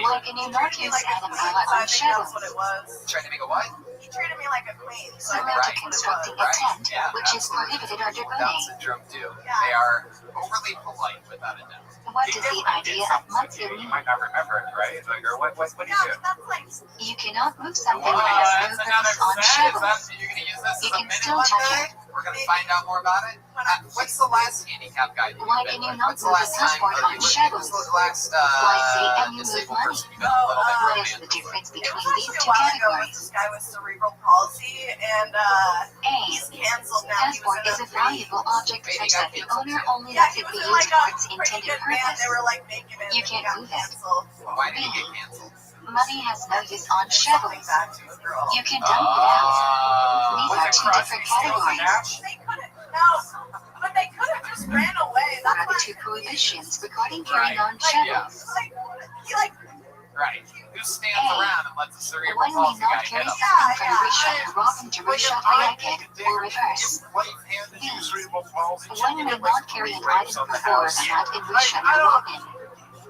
Speaker 2: Why can you not use animal oil
Speaker 1: I
Speaker 2: on
Speaker 1: think that's
Speaker 2: Shabbos?
Speaker 1: what it was.
Speaker 3: Trying to make a what?
Speaker 1: He treated me like a queen. So I
Speaker 2: Similar
Speaker 1: think
Speaker 2: to
Speaker 1: that's what it
Speaker 2: constructing
Speaker 1: was.
Speaker 2: a tent,
Speaker 3: Yeah,
Speaker 2: which is
Speaker 3: absolutely.
Speaker 2: prohibited under
Speaker 3: Down
Speaker 2: Bunny.
Speaker 3: syndrome do. They are overly polite without a doubt.
Speaker 2: What is the idea of
Speaker 10: You
Speaker 2: matzah?
Speaker 10: might not remember it, right? Like, or what do you
Speaker 1: Yeah,
Speaker 10: do?
Speaker 1: but that's like,
Speaker 2: You cannot move something
Speaker 3: Whoa,
Speaker 2: that has
Speaker 3: that's
Speaker 2: no
Speaker 3: another
Speaker 2: purpose on
Speaker 3: set. Is
Speaker 2: Shabbos.
Speaker 3: that, you're going to use this
Speaker 2: You
Speaker 3: as a
Speaker 2: can
Speaker 3: mini
Speaker 2: still
Speaker 3: one
Speaker 2: touch
Speaker 3: day?
Speaker 2: it.
Speaker 3: We're going to find out more about it. What's the last handicap guide you've
Speaker 2: Why
Speaker 3: been
Speaker 2: can you
Speaker 3: with?
Speaker 2: not
Speaker 3: What's the
Speaker 2: move a
Speaker 3: last time?
Speaker 2: passport on
Speaker 3: What's
Speaker 2: Shabbos?
Speaker 3: the last
Speaker 2: Why say and you move
Speaker 3: disabled
Speaker 2: money?
Speaker 3: person you've been a little bit
Speaker 2: What
Speaker 3: with?
Speaker 2: is the difference
Speaker 1: it
Speaker 2: between
Speaker 1: was
Speaker 2: these
Speaker 1: actually a
Speaker 2: two
Speaker 1: while ago with
Speaker 2: categories?
Speaker 1: this guy with cerebral palsy, and
Speaker 2: A.
Speaker 1: he's canceled now
Speaker 2: Has passport is a valuable object
Speaker 3: Maybe
Speaker 2: such
Speaker 3: got
Speaker 2: that the
Speaker 3: canceled
Speaker 2: owner
Speaker 3: too.
Speaker 2: only
Speaker 1: Yeah,
Speaker 2: lets
Speaker 1: he
Speaker 2: it
Speaker 1: was
Speaker 2: be
Speaker 1: in
Speaker 2: used
Speaker 1: like
Speaker 2: for
Speaker 1: a
Speaker 2: its
Speaker 1: pretty
Speaker 2: intended
Speaker 1: good band. They
Speaker 2: purpose.
Speaker 1: were like making it.
Speaker 2: You
Speaker 1: And
Speaker 2: can't
Speaker 1: got
Speaker 2: move it.
Speaker 1: canceled.
Speaker 3: Why did he get canceled?
Speaker 2: Money has no use on
Speaker 1: Something
Speaker 2: shovels.
Speaker 1: bad to a girl.
Speaker 2: You can dump it out. These
Speaker 10: Was
Speaker 2: are
Speaker 10: it
Speaker 2: two different
Speaker 10: Crosby, Stills, and
Speaker 2: categories.
Speaker 10: Nash?
Speaker 1: They couldn't. No, but they could have just ran away.
Speaker 2: What
Speaker 1: That's
Speaker 2: are the
Speaker 1: why.
Speaker 2: two prohibitions regarding carrying on
Speaker 3: Yeah.
Speaker 2: shovels?
Speaker 1: He like.
Speaker 3: Right. Who stands
Speaker 2: Hey,
Speaker 3: around and lets a cerebral
Speaker 2: One may
Speaker 3: palsy guy
Speaker 2: not
Speaker 3: hit
Speaker 2: carry
Speaker 3: him?
Speaker 2: something from reshuffle Robin to reshuffle Yakid, or reverse. B. One may not carry an item from or hat in reshuffle Robin.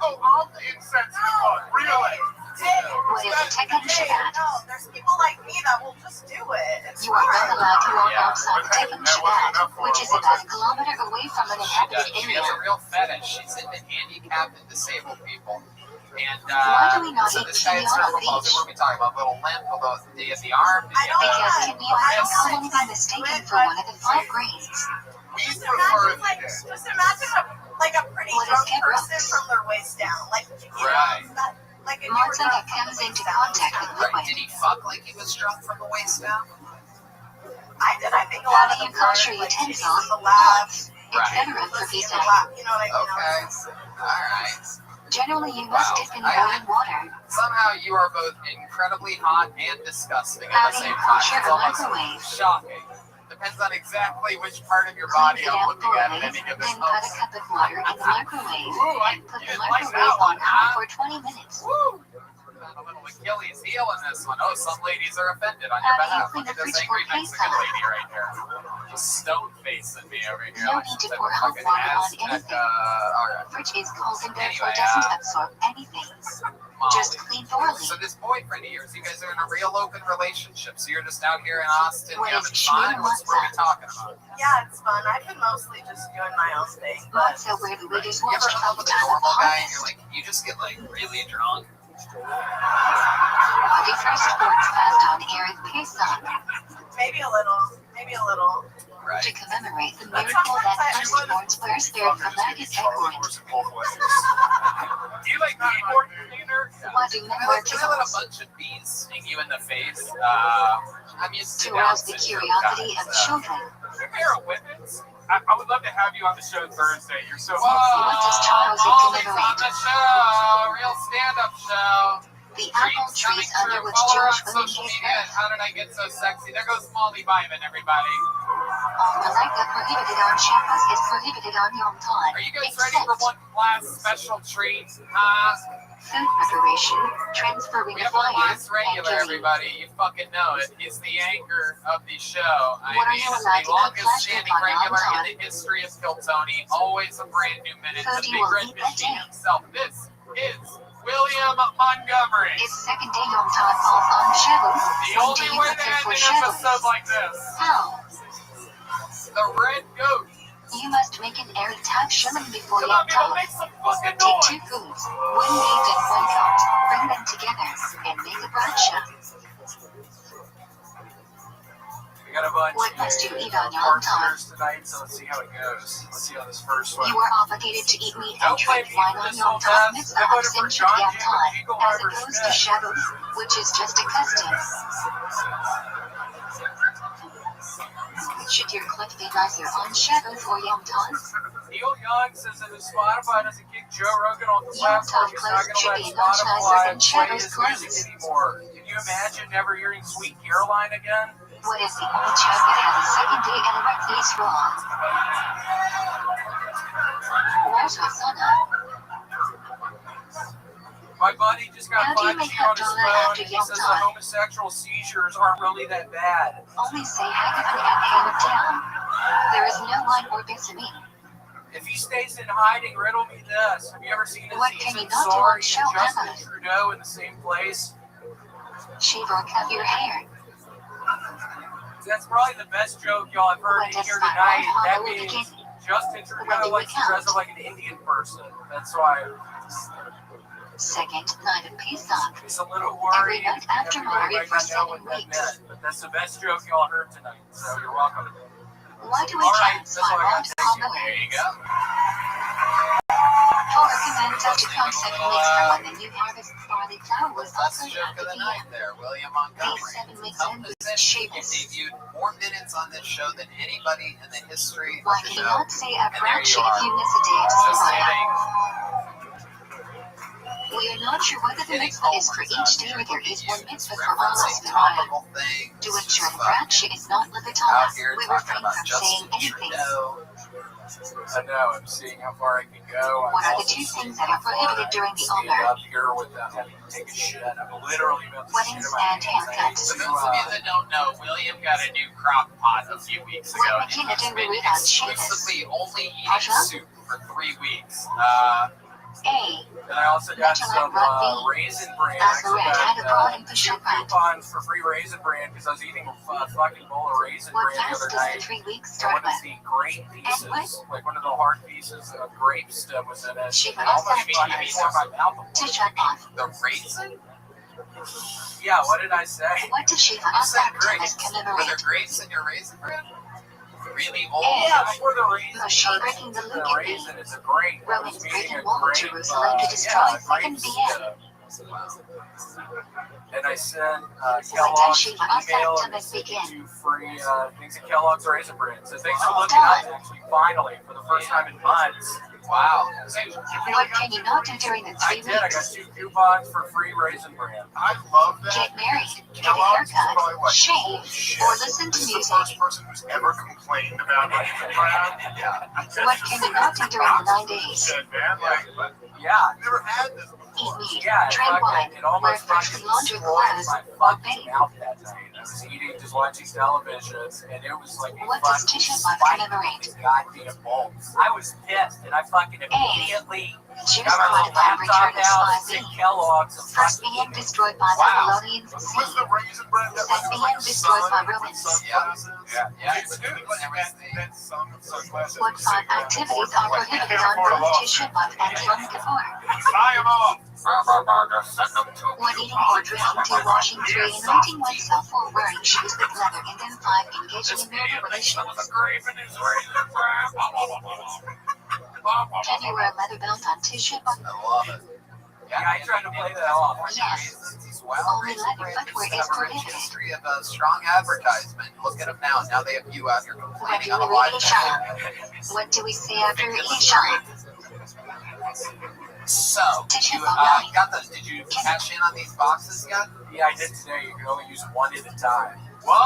Speaker 8: Oh, all the insensitive one. Really?
Speaker 2: What is a Tekken Shabbat?
Speaker 1: No, there's people like me that will just do it. It's
Speaker 2: You are not
Speaker 1: fine.
Speaker 2: allowed to walk
Speaker 3: Yeah.
Speaker 2: outside Tekken Shabbat, which is about a kilometer away from an inhabited
Speaker 3: She has a
Speaker 2: area.
Speaker 3: real fetish. She's into handicapped and disabled people. And
Speaker 2: Why do we not
Speaker 3: so
Speaker 2: eat
Speaker 3: this guy had
Speaker 2: chili on
Speaker 3: cerebral
Speaker 2: the
Speaker 3: palsy.
Speaker 2: beach?
Speaker 3: What are we talking about? Little limp, although the arm.
Speaker 1: I don't
Speaker 2: Because
Speaker 1: know.
Speaker 2: kidney will commonly be mistaken for one of the 5 grains.
Speaker 4: We
Speaker 1: Just
Speaker 4: prefer
Speaker 1: imagine, like, just imagine a pretty
Speaker 2: What is
Speaker 1: drunk
Speaker 2: Kid
Speaker 1: person
Speaker 2: Rocks?
Speaker 1: from their waist down. Like, you know,
Speaker 3: Right.
Speaker 1: that, like if you were
Speaker 2: Monster
Speaker 1: drunk
Speaker 2: that
Speaker 1: from
Speaker 2: comes
Speaker 1: the
Speaker 2: into
Speaker 1: waist down.
Speaker 2: contact with
Speaker 3: Right.
Speaker 2: liquid.
Speaker 3: Did he fuck like he was drunk from the waist down?
Speaker 1: I did. I think a
Speaker 2: How
Speaker 1: lot
Speaker 2: do
Speaker 1: of the
Speaker 2: you kosher
Speaker 1: like
Speaker 2: utensils,
Speaker 1: titties in the lab,
Speaker 2: pots,
Speaker 3: Right.
Speaker 2: etc. for
Speaker 1: pussy in
Speaker 2: pizza?
Speaker 1: the lab. You know what I mean?
Speaker 3: Okay. All right.
Speaker 2: Generally, you must
Speaker 3: Wow.
Speaker 2: dip in boiling water.
Speaker 3: Somehow you are both incredibly hot and disgusting
Speaker 2: How
Speaker 3: at the
Speaker 2: do
Speaker 3: same
Speaker 2: you
Speaker 3: time.
Speaker 2: kosher
Speaker 3: It's
Speaker 2: a
Speaker 3: almost
Speaker 2: microwave?
Speaker 3: shocking. Depends on exactly which part of your
Speaker 2: Clean
Speaker 3: body
Speaker 2: it
Speaker 3: I'm
Speaker 2: out
Speaker 3: looking at
Speaker 2: thoroughly,
Speaker 3: any given
Speaker 2: then put
Speaker 3: moment.
Speaker 2: a cup of water in the microwave,
Speaker 3: Ooh,
Speaker 2: and put
Speaker 3: you
Speaker 2: the
Speaker 3: didn't like
Speaker 2: microwave
Speaker 3: that one,
Speaker 2: on high
Speaker 3: huh?
Speaker 2: for 20 minutes.
Speaker 3: Woo! Found a little Achilles heel in this one. Oh, some ladies are offended on your
Speaker 2: How do you
Speaker 3: behalf.
Speaker 2: clean
Speaker 3: Look at
Speaker 2: the
Speaker 3: this
Speaker 2: fridge for
Speaker 3: angry Mexican
Speaker 2: pizza?
Speaker 3: lady right here. Just stone facing me over here.
Speaker 2: No
Speaker 3: like
Speaker 2: need to
Speaker 3: some
Speaker 2: pour
Speaker 3: type of
Speaker 2: hot
Speaker 3: fucking
Speaker 2: water on
Speaker 3: Aztec,
Speaker 2: anything.
Speaker 3: alright.
Speaker 2: Fridge is cold and therefore
Speaker 3: Anyway,
Speaker 2: doesn't absorb anything. Just
Speaker 3: Molly.
Speaker 2: clean thoroughly.
Speaker 3: So this boyfriend of yours, you guys are in a real open relationship. So you're just out here in Austin
Speaker 2: What
Speaker 3: having
Speaker 2: is
Speaker 3: fun.
Speaker 2: shooting
Speaker 3: What are we
Speaker 2: matzah?
Speaker 3: talking about?
Speaker 1: Yeah, it's fun. I've been mostly just doing my own thing. But
Speaker 2: Matzah where the lid is
Speaker 3: You ever
Speaker 2: washed
Speaker 3: hook up
Speaker 2: from the
Speaker 3: with a
Speaker 2: time of
Speaker 3: normal guy and you're
Speaker 2: harvest.
Speaker 3: like, you just get like really drunk?
Speaker 2: The first sports fast on Erev Pesach.
Speaker 1: maybe a little.
Speaker 3: Right.
Speaker 2: To commemorate the miracle that firstborns were spared from maggot egg.
Speaker 10: Do you like keyboard cleaner?
Speaker 2: What do men wear
Speaker 3: Can I let a
Speaker 2: kills?
Speaker 3: bunch of bees sting you in the face? I'm used to
Speaker 2: To rouse the curiosity of children.
Speaker 10: Is there a witness? I would love to have you on the show Thursday. You're so
Speaker 2: What does Charles
Speaker 3: Molly's on
Speaker 2: commemorate?
Speaker 3: the show. Real stand-up show.
Speaker 2: The apple trees under which
Speaker 3: Follow her
Speaker 2: Jewish
Speaker 3: on
Speaker 2: women
Speaker 3: social
Speaker 2: gave
Speaker 3: media.
Speaker 2: birth.
Speaker 3: How did I get so sexy? There goes Molly Byman, everybody.
Speaker 2: Malaika prohibited on Shabbos is prohibited on Yom Tov.
Speaker 3: Are you guys ready for
Speaker 2: Except
Speaker 3: one last special treat?
Speaker 2: food preparation, transferring
Speaker 3: We have one
Speaker 2: fire,
Speaker 3: last
Speaker 2: and
Speaker 3: regular,
Speaker 2: giving.
Speaker 3: everybody. You fucking know it. He's the anchor of the show.
Speaker 2: What are you allowed
Speaker 3: the
Speaker 2: to cook
Speaker 3: longest
Speaker 2: last
Speaker 3: standing
Speaker 2: week on
Speaker 3: regular
Speaker 2: Yom
Speaker 3: in the history of Kiltony. Always a brand new minute.
Speaker 2: Food
Speaker 3: The
Speaker 2: you
Speaker 3: big
Speaker 2: will
Speaker 3: red
Speaker 2: eat that
Speaker 3: machine
Speaker 2: day.
Speaker 3: himself. This is William Montgomery.
Speaker 2: It's second day Yom Tov off on Shabbos.
Speaker 3: The
Speaker 2: When
Speaker 3: only
Speaker 2: do you
Speaker 3: way to
Speaker 2: prepare
Speaker 3: end
Speaker 2: for
Speaker 3: an episode
Speaker 2: Shabbos?
Speaker 3: like this.
Speaker 2: How?
Speaker 3: The red goat.
Speaker 2: You must make an erev shilling before
Speaker 3: Come
Speaker 2: Yom
Speaker 3: on, people,
Speaker 2: Tov.
Speaker 3: make some fucking
Speaker 2: Take
Speaker 3: noise.
Speaker 2: 2 foods, 1 meat and 1 coat, bring them together, and make a bradshaw.
Speaker 6: We got a bunch
Speaker 2: What must you eat on
Speaker 6: of
Speaker 2: Yom Tov?
Speaker 6: partners tonight, so let's see how it goes. Let's see how this first one.
Speaker 2: You are obligated to eat meat and
Speaker 6: Don't
Speaker 2: drink
Speaker 6: blame me
Speaker 2: wine
Speaker 6: for
Speaker 2: on
Speaker 6: this
Speaker 2: Yom
Speaker 6: old
Speaker 2: Tov
Speaker 6: ass.
Speaker 2: mitzvah
Speaker 6: I
Speaker 2: of
Speaker 6: voted for
Speaker 2: Simchat
Speaker 6: John
Speaker 2: Yom
Speaker 6: Jacob
Speaker 2: Tov,
Speaker 6: Eagle
Speaker 2: as
Speaker 6: Harbor
Speaker 2: opposed to
Speaker 6: Smith.
Speaker 2: Shabbos, which is just a custom. Should your clip be nicer on Shabbos or Yom Tov?
Speaker 6: Neil Young says that if Spotify doesn't kick Joe Rogan off the
Speaker 2: Yom
Speaker 6: platform,
Speaker 2: Tov
Speaker 6: he's
Speaker 2: clothes
Speaker 6: not
Speaker 2: should
Speaker 6: going
Speaker 2: be
Speaker 6: to
Speaker 2: much
Speaker 6: let
Speaker 2: nicer
Speaker 6: Spotify
Speaker 2: than
Speaker 6: play
Speaker 2: Shabbos
Speaker 6: his
Speaker 2: clothes.
Speaker 6: music anymore. Can you imagine never hearing Sweet Caroline again?
Speaker 2: What is the only child that has a second day and a wet face wrong? Where's Hosanna?
Speaker 6: My buddy just got
Speaker 2: How do you
Speaker 6: 5G
Speaker 2: make
Speaker 6: on his
Speaker 2: Havdalah
Speaker 6: phone,
Speaker 2: after
Speaker 6: and he
Speaker 2: Yom
Speaker 6: says the
Speaker 2: Tov?
Speaker 6: homosexual seizures aren't really that bad.
Speaker 2: Only say Haggadah and hammer down. There is no wine or bigamy.
Speaker 6: If he stays in hiding, riddle me this. Have you ever seen
Speaker 2: What
Speaker 6: Aziz
Speaker 2: can you not do
Speaker 6: Ansari
Speaker 2: on
Speaker 6: and
Speaker 2: show,
Speaker 6: Justin
Speaker 2: Emma?
Speaker 6: Trudeau in the same place?
Speaker 2: Shave or cut your hair.
Speaker 6: That's probably the best joke y'all have heard
Speaker 2: When
Speaker 6: in
Speaker 2: does
Speaker 6: here
Speaker 2: my
Speaker 6: tonight.
Speaker 2: right
Speaker 6: That
Speaker 2: hollow
Speaker 6: means
Speaker 2: begin?
Speaker 6: Justin
Speaker 2: When
Speaker 6: Trudeau
Speaker 2: do we
Speaker 6: likes to dress
Speaker 2: count?
Speaker 6: up like an Indian person. That's why
Speaker 2: Second night of Pesach.
Speaker 6: he's a little
Speaker 2: Every
Speaker 6: worried.
Speaker 2: night after
Speaker 6: Everybody
Speaker 2: Mary
Speaker 6: might
Speaker 2: for
Speaker 6: not know
Speaker 2: 7
Speaker 6: what that
Speaker 2: weeks.
Speaker 6: meant, but that's the best joke y'all heard tonight. So you're welcome.
Speaker 2: Why do we
Speaker 6: All right,
Speaker 2: count
Speaker 6: that's all I got.
Speaker 2: Spirot
Speaker 6: Thank you.
Speaker 2: Hollow?
Speaker 3: There you go.
Speaker 2: Torah commands us to count 7 weeks from when the new harvest barley cauliflower was
Speaker 3: That's
Speaker 2: also
Speaker 3: the joke of the night there, William Montgomery.
Speaker 2: B7 makes
Speaker 3: Help
Speaker 2: them
Speaker 3: present you debuted more minutes on this show than anybody in the history of
Speaker 2: Why
Speaker 3: the
Speaker 2: can you
Speaker 3: show.
Speaker 2: not say a
Speaker 3: And there
Speaker 2: fraction
Speaker 3: you
Speaker 2: if
Speaker 3: are.
Speaker 2: you miss a day at
Speaker 3: Just
Speaker 2: Sparta?
Speaker 3: saying.
Speaker 2: We are not sure whether the
Speaker 3: Getting
Speaker 2: mitzvah is for
Speaker 3: Coleman's
Speaker 2: each
Speaker 3: out
Speaker 2: day
Speaker 3: here
Speaker 2: or there
Speaker 3: looking
Speaker 2: is
Speaker 3: at
Speaker 2: one
Speaker 3: you,
Speaker 2: mitzvah for all of
Speaker 3: referencing
Speaker 2: the
Speaker 3: topical things.
Speaker 2: To
Speaker 3: just
Speaker 2: ensure the
Speaker 3: fucking
Speaker 2: fraction is not
Speaker 3: out
Speaker 2: levitas,
Speaker 3: here
Speaker 2: we
Speaker 3: talking
Speaker 2: refrain
Speaker 3: about
Speaker 2: from
Speaker 3: Justin
Speaker 2: saying anything.
Speaker 3: Trudeau.
Speaker 6: I know, I'm seeing how far I can go.
Speaker 2: What are the
Speaker 6: I'm also
Speaker 2: two
Speaker 6: seeing
Speaker 2: things that
Speaker 6: how
Speaker 2: are
Speaker 6: far
Speaker 2: prohibited
Speaker 6: I
Speaker 2: during
Speaker 6: can
Speaker 2: the
Speaker 6: stand
Speaker 2: Omer?
Speaker 6: up here without having to take a shit. I'm literally about to
Speaker 2: Weddings
Speaker 6: shit in my
Speaker 2: and
Speaker 6: pants. I
Speaker 2: haircuts.
Speaker 3: For those of you that don't know, William got a new crock pot a few weeks ago,
Speaker 2: What
Speaker 3: and
Speaker 2: Regina
Speaker 3: he's
Speaker 2: do we
Speaker 3: been
Speaker 2: read on Shabbos?
Speaker 3: exclusively only eating
Speaker 2: Pasha?
Speaker 3: soup for 3 weeks.
Speaker 2: A.
Speaker 6: And I also got
Speaker 2: Mental
Speaker 6: some
Speaker 2: Rugby.
Speaker 6: Raisin Bran.
Speaker 2: As
Speaker 6: I
Speaker 2: the red had a
Speaker 6: got
Speaker 2: ball in the
Speaker 6: 2
Speaker 2: Shabbat.
Speaker 6: coupons for free Raisin Bran because I was eating a fucking bowl of Raisin
Speaker 2: What
Speaker 6: Bran the
Speaker 2: fast
Speaker 6: other
Speaker 2: does the
Speaker 6: night.
Speaker 2: 3 weeks
Speaker 6: And
Speaker 2: start
Speaker 6: one of
Speaker 2: with?
Speaker 6: the grape pieces, like one of the hard pieces of grape stem was in it.
Speaker 2: Shiva
Speaker 6: It almost
Speaker 2: Asaf
Speaker 6: fucking tore my mouth apart.
Speaker 2: Tisha B'Av.
Speaker 3: The raisin?
Speaker 6: Yeah, what did I say?
Speaker 2: What does Shiva
Speaker 3: You said
Speaker 2: Asaf tell us
Speaker 3: grapes. Were there
Speaker 2: commemorate?
Speaker 3: grapes in your raisin bread? Really old?
Speaker 6: Yeah, before the raisin.
Speaker 2: Moshe breaking the
Speaker 6: The
Speaker 2: Luke
Speaker 6: raisin is a grape. I was
Speaker 2: Romans
Speaker 6: meaning
Speaker 2: breaking
Speaker 6: a
Speaker 2: wall of
Speaker 6: grape,
Speaker 2: Jerusalem to destroy
Speaker 6: yeah,
Speaker 2: second
Speaker 6: grape
Speaker 2: BM.
Speaker 6: stem.
Speaker 3: Wow.
Speaker 6: And I sent
Speaker 2: When does
Speaker 6: Kellogg's
Speaker 2: Shiva
Speaker 6: email
Speaker 2: Asaf
Speaker 6: and
Speaker 2: tell us
Speaker 6: sent
Speaker 2: begin?
Speaker 6: 2 free things of Kellogg's Raisin Bran. So thanks for looking up, actually, finally, for the first time in months.
Speaker 3: Wow.
Speaker 2: What can you not do during the
Speaker 6: I
Speaker 2: 3
Speaker 6: did. I got
Speaker 2: weeks?
Speaker 6: 2 coupons for free Raisin Bran.
Speaker 4: I love that.
Speaker 2: Get married, get a
Speaker 4: Kellogg's is probably
Speaker 2: haircut,
Speaker 4: like,
Speaker 2: shave,
Speaker 4: oh, shit.
Speaker 2: or listen to
Speaker 4: This is the
Speaker 2: music.
Speaker 4: first person who's ever complained about Raisin Bran. Yeah.
Speaker 2: What can you not do during the 9 days?
Speaker 4: Shit, man. Like, but
Speaker 6: Yeah.
Speaker 4: I've never had this before.
Speaker 2: Eat meat,
Speaker 6: Yeah,
Speaker 2: drink wine,
Speaker 6: it
Speaker 2: wear
Speaker 6: almost
Speaker 2: freshly
Speaker 6: fucking
Speaker 2: laundered
Speaker 6: destroyed
Speaker 2: clothes,
Speaker 6: my
Speaker 2: or
Speaker 6: fucking
Speaker 2: bathe.
Speaker 6: mouth that night. I was eating, just watching television, and it was like a
Speaker 2: What does
Speaker 6: fucking
Speaker 2: Tisha B'Av
Speaker 6: spike
Speaker 2: commemorate?
Speaker 6: in the goddamn balls. I was pissed, and I fucking immediately
Speaker 2: Jews
Speaker 6: got my
Speaker 2: caught
Speaker 6: little
Speaker 2: upon
Speaker 6: laptop
Speaker 2: return of
Speaker 6: out,
Speaker 2: Slide
Speaker 6: sick
Speaker 2: B.
Speaker 6: Kellogg's, and
Speaker 2: First
Speaker 6: fucking
Speaker 2: BM destroyed by
Speaker 6: Wow.
Speaker 2: Babylonians and
Speaker 4: Was
Speaker 2: sea.
Speaker 4: the Raisin Bran that
Speaker 2: Then
Speaker 4: was
Speaker 2: being
Speaker 4: like
Speaker 2: destroyed by
Speaker 4: sun with
Speaker 2: Romans.
Speaker 4: sunglasses?
Speaker 3: Yeah.
Speaker 4: It's good. That sun with sunglasses.
Speaker 2: What 5 activities are prohibited on both Tisha B'Av and Yom Kippur?
Speaker 4: Fly 'em off.
Speaker 2: When eating or drinking 2, washing 3, anointing oneself 4, wearing shoes with leather, and then 5, engaging in marital relations. Can you wear a leather belt on Tisha B'Av?
Speaker 3: I love it.
Speaker 6: Yeah, I tried to play that off.
Speaker 2: Yes.
Speaker 3: These wild
Speaker 2: Only
Speaker 3: raisin
Speaker 2: leather
Speaker 3: brands
Speaker 2: footwear
Speaker 3: have
Speaker 2: is
Speaker 3: a rich
Speaker 2: prohibited.
Speaker 3: history of strong advertisement. Look at them now. Now they have you out here
Speaker 2: When
Speaker 3: complaining
Speaker 2: do
Speaker 3: on a
Speaker 2: we
Speaker 3: live
Speaker 2: read
Speaker 3: show.
Speaker 2: Isha? What do we say after Isha?
Speaker 3: So,
Speaker 2: Tisha
Speaker 3: you
Speaker 2: B'Av.
Speaker 3: got those? Did you cash in on these boxes yet?
Speaker 6: Yeah, I did today. You can only use one at a time.
Speaker 2: What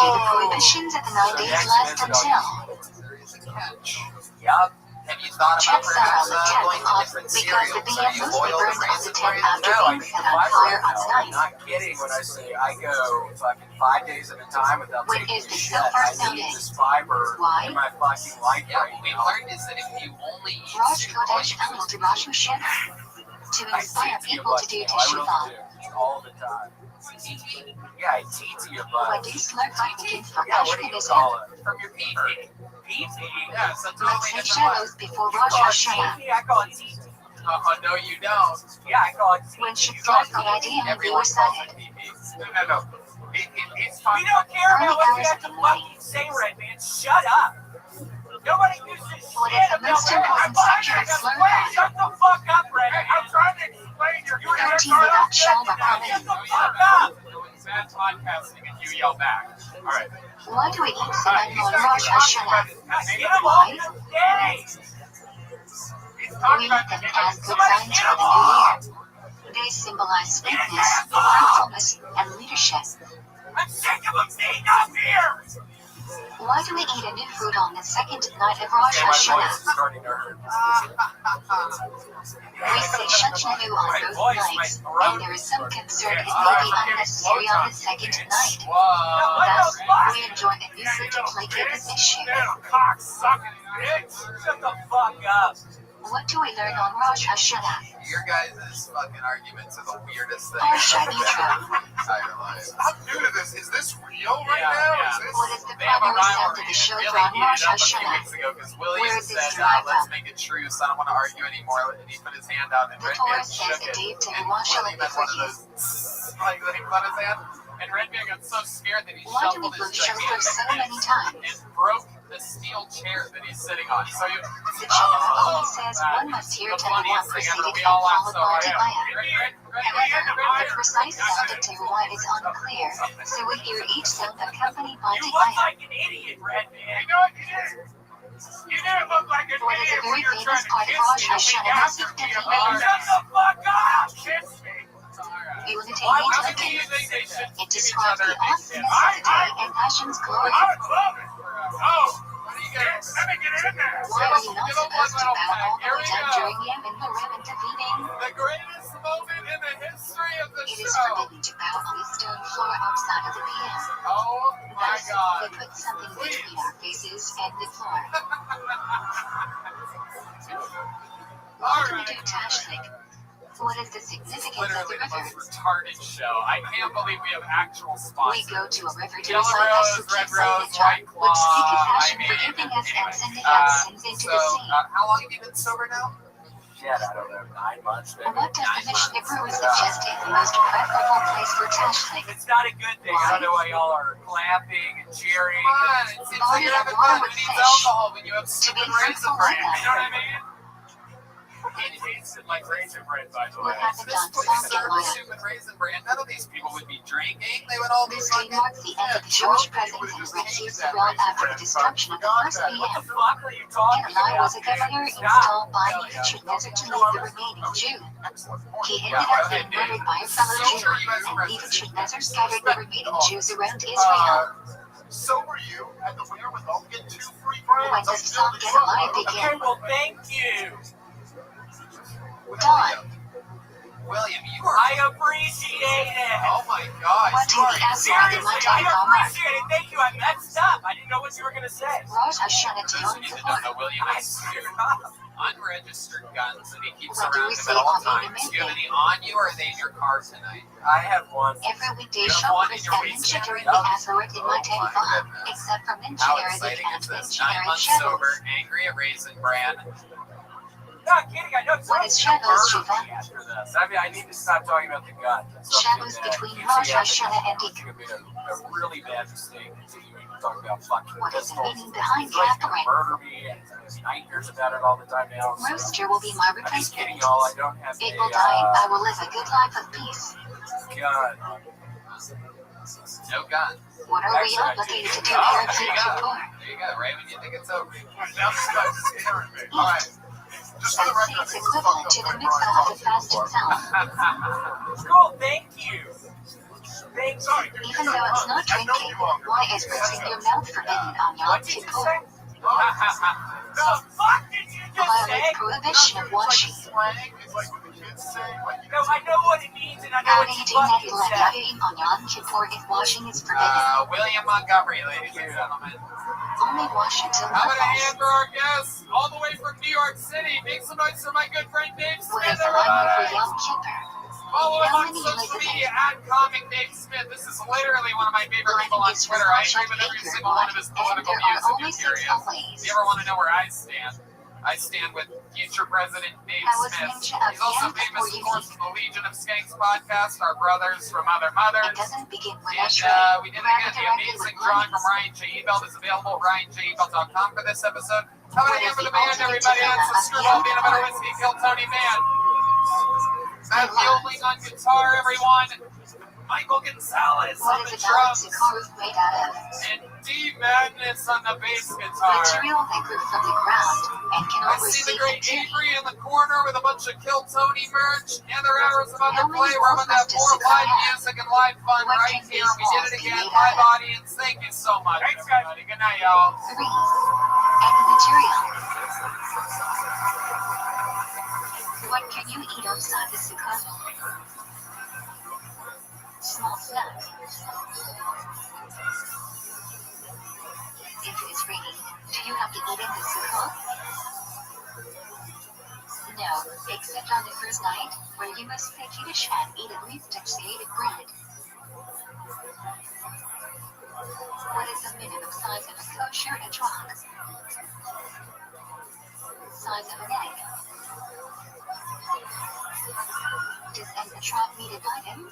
Speaker 2: do the
Speaker 3: Whoa!
Speaker 2: prohibitions at the 9
Speaker 6: So
Speaker 2: days
Speaker 6: next
Speaker 2: last
Speaker 6: visit,
Speaker 2: until?
Speaker 3: There is a catch.
Speaker 6: Yup.
Speaker 3: Have you thought about
Speaker 2: Checks
Speaker 3: perhaps
Speaker 2: out on the 10th
Speaker 3: going to
Speaker 2: off
Speaker 3: different
Speaker 2: because the
Speaker 3: cereals? Are
Speaker 2: BM
Speaker 3: you
Speaker 2: mostly
Speaker 3: loyal to
Speaker 2: burned on the
Speaker 3: Raisin
Speaker 2: 10th
Speaker 3: Bran?
Speaker 2: after
Speaker 6: No, I
Speaker 2: being
Speaker 6: get
Speaker 2: set
Speaker 6: the
Speaker 2: on
Speaker 6: fiber
Speaker 2: fire on
Speaker 6: now. I'm
Speaker 2: 9th.
Speaker 6: not kidding when I say I go fucking 5 days at a time without
Speaker 2: When
Speaker 6: taking
Speaker 2: is
Speaker 6: a
Speaker 2: the
Speaker 6: shit.
Speaker 2: silver
Speaker 6: I
Speaker 2: founded?
Speaker 6: need this fiber
Speaker 2: Why?
Speaker 6: in my fucking life
Speaker 3: Yeah,
Speaker 6: right
Speaker 3: what we've
Speaker 6: now.
Speaker 3: learned is that if you only eat
Speaker 2: Rosh
Speaker 3: soup, all
Speaker 2: Kodesh
Speaker 3: you do
Speaker 2: Elul
Speaker 3: is
Speaker 2: to Rosh Hashanah. To
Speaker 6: I
Speaker 2: inspire
Speaker 6: TT a
Speaker 2: people to
Speaker 6: bunch
Speaker 2: do
Speaker 6: now. I
Speaker 2: Tisha
Speaker 6: really
Speaker 2: B'Av.
Speaker 6: do. All the time. Yeah, I TT a
Speaker 2: When
Speaker 6: bunch.
Speaker 2: do you start fighting for
Speaker 6: Yeah, what do you
Speaker 2: Ashkenazim?
Speaker 6: call it?
Speaker 3: from your PT.
Speaker 6: PT?
Speaker 3: Yeah, so totally
Speaker 2: Let's say
Speaker 3: different
Speaker 2: shadows
Speaker 3: one.
Speaker 2: before
Speaker 6: You
Speaker 2: Rosh
Speaker 6: call it
Speaker 2: Hashanah.
Speaker 6: TT? I call it TT.
Speaker 3: No, you don't.
Speaker 6: Yeah, I call it TT.
Speaker 2: When should
Speaker 6: You call it
Speaker 2: start the idea of
Speaker 3: Everyone
Speaker 2: your
Speaker 3: calls
Speaker 2: side?
Speaker 3: it PP.
Speaker 4: No. It's
Speaker 6: We don't care
Speaker 2: Early
Speaker 6: about what you
Speaker 2: hours
Speaker 6: have
Speaker 2: of
Speaker 6: to
Speaker 2: the morning.
Speaker 6: fucking say, Red Man. Shut up. Nobody gives a shit
Speaker 2: What is the
Speaker 6: about
Speaker 2: most
Speaker 6: Red Man.
Speaker 2: important subject of slur
Speaker 6: Explain. Shut the fuck up, Red Man.
Speaker 4: I'm trying to explain your
Speaker 6: You were here
Speaker 2: 13 without show
Speaker 6: Shut
Speaker 2: comedy.
Speaker 6: the fuck up.
Speaker 3: Bad podcasting and you yell back. All right.
Speaker 2: Why do we eat salmon on Rosh Hashanah?
Speaker 6: Get him off the stage.
Speaker 2: We eat them as good signs for the new year. They symbolize sweetness, fruitfulness, and leadership.
Speaker 6: I'm sick of him being up here.
Speaker 2: Why do we eat a new fruit on the second night of Rosh
Speaker 6: My voice is
Speaker 2: Hashanah?
Speaker 6: starting to hurt.
Speaker 2: We say Shachnahu on both nights, and there is some concern it may be unnecessary on the second night.
Speaker 3: Whoa.
Speaker 2: Thus, we enjoy a musically given issue.
Speaker 4: cocksucking bitch.
Speaker 6: Shut the fuck up.
Speaker 2: What do we learn on Rosh Hashanah?
Speaker 3: Your guys' fucking arguments are the weirdest thing
Speaker 2: Or
Speaker 3: I've ever been
Speaker 2: Shanitra?
Speaker 3: in my entire life.
Speaker 4: I'm new to this. Is this real right
Speaker 3: Yeah,
Speaker 4: now?
Speaker 3: yeah.
Speaker 4: Is this...
Speaker 2: What is the
Speaker 3: They have a
Speaker 2: primary sound
Speaker 3: rivalry.
Speaker 2: of the
Speaker 3: It
Speaker 2: show
Speaker 3: really
Speaker 2: on
Speaker 3: heated
Speaker 2: Rosh
Speaker 3: up a few
Speaker 2: Hashanah?
Speaker 3: weeks ago because
Speaker 2: Where
Speaker 3: William
Speaker 2: is this
Speaker 3: said,
Speaker 2: derived
Speaker 3: let's
Speaker 2: from?
Speaker 3: make it truce. I don't want to argue anymore. And he put his hand out and
Speaker 2: The
Speaker 3: Red
Speaker 2: Torah
Speaker 3: Man
Speaker 2: says
Speaker 3: shook
Speaker 2: that
Speaker 3: it.
Speaker 2: Dave did
Speaker 3: And
Speaker 2: wash
Speaker 3: William had one of
Speaker 2: cookies.
Speaker 3: those like that he put his hand. And Red Man got so scared that he
Speaker 2: Why do we
Speaker 3: shuffled his
Speaker 2: blow shofar
Speaker 3: gigantic
Speaker 2: so many
Speaker 3: fist
Speaker 2: times?
Speaker 3: and broke the the steel chair that he's sitting on. So you.
Speaker 2: The channel only says one must hear
Speaker 3: The
Speaker 2: 10
Speaker 3: funniest thing
Speaker 2: preceded
Speaker 3: ever. We
Speaker 2: and
Speaker 3: all laugh
Speaker 2: followed
Speaker 3: so
Speaker 2: by
Speaker 3: hard.
Speaker 2: Tibaya. However, the precise sound of Tibaya is unclear, so we hear each sound accompanied by
Speaker 9: You look
Speaker 2: Tibaya.
Speaker 9: like an idiot, Red Man.
Speaker 10: You know what you did? You didn't look like an
Speaker 2: What is
Speaker 10: idiot
Speaker 2: a
Speaker 10: when
Speaker 2: very
Speaker 10: you were
Speaker 2: famous
Speaker 10: trying to
Speaker 2: part of
Speaker 10: kiss
Speaker 2: Rosh
Speaker 10: me a week
Speaker 2: Hashanah
Speaker 10: after
Speaker 2: music
Speaker 10: me.
Speaker 2: defeating
Speaker 9: Shut the fuck up!
Speaker 10: Kiss me.
Speaker 2: You will
Speaker 9: Why
Speaker 2: attain
Speaker 9: would
Speaker 2: each
Speaker 3: do you
Speaker 2: location.
Speaker 3: think they should
Speaker 2: It
Speaker 3: give each
Speaker 2: describes
Speaker 3: other
Speaker 2: the
Speaker 3: a big
Speaker 2: awesomeness
Speaker 3: kiss?
Speaker 2: of the day and passion's glory.
Speaker 10: I would love it. Oh,
Speaker 3: What do you guys?
Speaker 10: let me get in there.
Speaker 2: Why are you not
Speaker 3: Give him one
Speaker 2: supposed to
Speaker 3: little
Speaker 2: bow all the
Speaker 3: Here
Speaker 2: way
Speaker 3: we
Speaker 2: down
Speaker 3: go.
Speaker 2: during the Yemen Harem and defeating?
Speaker 3: The greatest moment in the history of the
Speaker 2: It is
Speaker 3: show.
Speaker 2: forbidden to bow on the stone floor outside of the PM.
Speaker 3: Oh my
Speaker 2: Thus,
Speaker 3: God.
Speaker 2: we put something between our faces and the floor. Welcome to Tashlik. What is the
Speaker 3: This is
Speaker 2: significance of
Speaker 3: literally
Speaker 2: the
Speaker 3: the most
Speaker 2: river?
Speaker 3: retarded show. I can't believe we have actual
Speaker 2: We
Speaker 3: sponsors.
Speaker 2: go to a river to
Speaker 3: Yellow
Speaker 2: recite
Speaker 3: Rose,
Speaker 2: Hasuki
Speaker 3: Red Rose,
Speaker 2: Sayadacha,
Speaker 3: White Claw.
Speaker 2: which speak of
Speaker 3: I
Speaker 2: passion
Speaker 3: mean,
Speaker 2: forgiving us and
Speaker 3: anyway,
Speaker 2: sending our sins into the sea.
Speaker 3: how long have you been sober now?
Speaker 6: Shit, I don't know, 9 months maybe.
Speaker 2: What does the Mishnah Brewer suggest is the most preferable place for Tashlik?
Speaker 9: It's not a good thing. I don't know why y'all are clapping and cheering.
Speaker 3: Come on, it seems like you're having fun. Who needs alcohol when you have stupid raisin bran? You know what I mean?
Speaker 10: It tasted like raisin bread, by the way.
Speaker 2: What happened
Speaker 3: This
Speaker 2: on
Speaker 3: place
Speaker 2: Sunday
Speaker 3: served
Speaker 2: morning?
Speaker 3: stupid raisin bran. None of these people would be drinking. They would all be
Speaker 2: This
Speaker 3: fucking.
Speaker 2: day marks the end of the Jewish presence in Red Sea Israel after the destruction of the first
Speaker 9: What the
Speaker 2: PM.
Speaker 9: fuck are you talking
Speaker 2: Hanai
Speaker 9: about?
Speaker 2: was a governor
Speaker 9: Stop.
Speaker 2: installed by Nebuchadnezzar to lead the remaining Jew. He ended up being murdered by a fellow Jew, and Nebuchadnezzar scattered the remaining Jews around Israel.
Speaker 4: So were you at the wherewithal to get 2 free
Speaker 2: When
Speaker 4: brands?
Speaker 2: does Psalm Get Alive
Speaker 9: Okay,
Speaker 2: begin?
Speaker 9: well, thank you.
Speaker 2: Dawn.
Speaker 3: William, you are.
Speaker 9: I appreciate it.
Speaker 3: Oh my God.
Speaker 2: What
Speaker 3: You
Speaker 2: in
Speaker 3: are.
Speaker 2: the Aslan in my
Speaker 9: Seriously, I
Speaker 2: time Omar?
Speaker 9: appreciate it. Thank you. I messed up. I didn't know what you were going to say.
Speaker 2: Rosh Hashanah
Speaker 3: Those
Speaker 2: Tion
Speaker 3: of you that don't
Speaker 2: Kipur.
Speaker 3: know, William
Speaker 9: I
Speaker 3: has
Speaker 9: screwed up.
Speaker 3: unregistered guns that he keeps
Speaker 2: When do
Speaker 3: around
Speaker 2: we
Speaker 3: him
Speaker 2: say
Speaker 3: at all
Speaker 2: Amen,
Speaker 3: times.
Speaker 2: Amen?
Speaker 3: Do you have any on you, or are they in your car tonight?
Speaker 6: I have one.
Speaker 2: Every weekday
Speaker 3: You have
Speaker 2: shop
Speaker 3: one in
Speaker 2: is
Speaker 3: your
Speaker 2: at
Speaker 3: waistband?
Speaker 2: Mincha during the Azaret in my
Speaker 3: Oh my
Speaker 2: Teddy
Speaker 3: goodness.
Speaker 2: except for Mincha
Speaker 3: How
Speaker 2: Arabic
Speaker 3: exciting
Speaker 2: and
Speaker 3: is this?
Speaker 2: Mincha
Speaker 3: 9
Speaker 2: Arab
Speaker 3: months sober,
Speaker 2: Shabbos.
Speaker 3: angry at Raisin Bran.
Speaker 9: Not kidding. I know
Speaker 2: What is
Speaker 9: something's
Speaker 2: Shabbos,
Speaker 9: gonna
Speaker 2: Shiva?
Speaker 9: murder me after this.
Speaker 6: I mean, I need to stop talking about the gun. It's something
Speaker 2: Shabbos
Speaker 6: that
Speaker 2: between
Speaker 6: keeps
Speaker 2: Rosh
Speaker 6: me up at
Speaker 2: Hashanah
Speaker 6: night.
Speaker 2: and
Speaker 6: It could be a really bad mistake continuing to talk about fucking
Speaker 2: What is the
Speaker 6: pistols.
Speaker 2: meaning behind
Speaker 6: He's like gonna
Speaker 2: Catherine?
Speaker 6: murder me, and there's nightmares about it all the time now. So.
Speaker 2: Rooster will be my
Speaker 6: I'm just kidding,
Speaker 2: replacement.
Speaker 6: y'all. I don't have
Speaker 2: It will die. I will live a good life of peace.
Speaker 6: gun.
Speaker 3: No gun.
Speaker 2: What are we obligated to do here at
Speaker 3: There you
Speaker 2: Yom
Speaker 3: go.
Speaker 2: Kippur?
Speaker 3: There you go. Right when you think it's over.
Speaker 4: Now this guy's scaring me. All right. Just for the record, I
Speaker 2: It's
Speaker 4: think it was
Speaker 2: equivalent
Speaker 4: fucked
Speaker 2: to
Speaker 4: up
Speaker 2: the
Speaker 4: when
Speaker 2: mitzvah
Speaker 4: Brian
Speaker 2: of the fast itself.
Speaker 9: Cool. Thank you. Thank
Speaker 4: Sorry,
Speaker 9: you.
Speaker 4: dude,
Speaker 2: Even though it's not
Speaker 4: I know
Speaker 2: drinking,
Speaker 4: you are.
Speaker 2: why is rinsing your mouth forbidden on Yom
Speaker 9: What did you
Speaker 2: Kippur?
Speaker 9: say? The fuck did you just say?
Speaker 2: Violate prohibition of washing.
Speaker 4: Slang is like what the kids say. Like you
Speaker 9: No, I know what it means and I know
Speaker 2: How
Speaker 9: what
Speaker 2: do you
Speaker 9: you
Speaker 2: do that
Speaker 9: fucking
Speaker 2: like
Speaker 9: said.
Speaker 2: Yahweh on Yom Kippur if washing is forbidden?
Speaker 3: William Montgomery, ladies and gentlemen.
Speaker 2: Only wash until
Speaker 3: How about a
Speaker 2: nightfalls.
Speaker 3: hand for our guests, all the way from New York City? Make some noise for my good friend Dave
Speaker 2: What
Speaker 3: Smith,
Speaker 2: is the line for
Speaker 3: everybody!
Speaker 2: Yom Kippur?
Speaker 3: Follow him
Speaker 2: How
Speaker 3: on
Speaker 2: many
Speaker 3: social
Speaker 2: live
Speaker 3: media
Speaker 2: in
Speaker 3: at Comic Dave Smith. This is literally one of my favorite people on Twitter. I agree with every single one of his
Speaker 2: And
Speaker 3: political
Speaker 2: there
Speaker 3: views
Speaker 2: are
Speaker 3: if
Speaker 2: only
Speaker 3: you're
Speaker 2: 6
Speaker 3: curious.
Speaker 2: always.
Speaker 3: If you ever want to know where I stand with future President Dave
Speaker 2: How was
Speaker 3: Smith.
Speaker 2: Ninja of
Speaker 3: He's also
Speaker 2: Yom
Speaker 3: famous,
Speaker 2: Kippur
Speaker 3: of course,
Speaker 2: unique?
Speaker 3: from the Legion of Skanks podcast, our brothers from other
Speaker 2: It
Speaker 3: mothers.
Speaker 2: doesn't begin with
Speaker 3: And
Speaker 2: Restream.
Speaker 3: we did
Speaker 2: Rather
Speaker 3: again the
Speaker 2: directly
Speaker 3: amazing
Speaker 2: with
Speaker 3: drawing from
Speaker 2: lines.
Speaker 3: Ryan J. Ebelt is available at ryanjebelt.com for this episode. How about a
Speaker 2: What
Speaker 3: hand
Speaker 2: is
Speaker 3: for
Speaker 2: the
Speaker 3: the band,
Speaker 2: ultimate
Speaker 3: everybody?
Speaker 2: tequila
Speaker 3: That's a
Speaker 2: of
Speaker 3: screwball
Speaker 2: Yom
Speaker 3: peanut butter
Speaker 2: Kippur?
Speaker 3: whiskey, Kill Tony Man. Matt Fielding on guitar, everyone. Michael Gonzalez on
Speaker 2: What
Speaker 3: the
Speaker 2: is a balance
Speaker 3: drums.
Speaker 2: Sikaru made out of?
Speaker 3: And D Madness on the bass guitar.
Speaker 2: Material that grew from the ground and
Speaker 3: I
Speaker 2: cannot
Speaker 3: see the
Speaker 2: receive
Speaker 3: great
Speaker 2: activity.
Speaker 3: Avery in the corner with a bunch of Kill Tony merch and their hours of
Speaker 2: How
Speaker 3: underplay.
Speaker 2: many
Speaker 3: We're about to have
Speaker 2: balls
Speaker 3: more
Speaker 2: does
Speaker 3: live
Speaker 2: Sakai have?
Speaker 3: music and live fun
Speaker 2: What
Speaker 3: right
Speaker 2: can
Speaker 3: here.
Speaker 2: these
Speaker 3: We did
Speaker 2: balls
Speaker 3: it
Speaker 2: be
Speaker 3: again,
Speaker 2: made out
Speaker 3: live
Speaker 2: of?
Speaker 3: audience. Thank you so much, everybody. Good night, y'all.
Speaker 2: 3. Any material. What can you eat outside the sukkah? Small snack. If it is raining, do you have to eat in the sukkah? No, except on the first night, where you must say Kiddush and eat at least tuxedo bread. What is the minimum size of a kosher etrog? Size of an egg. Does an etrog need a button?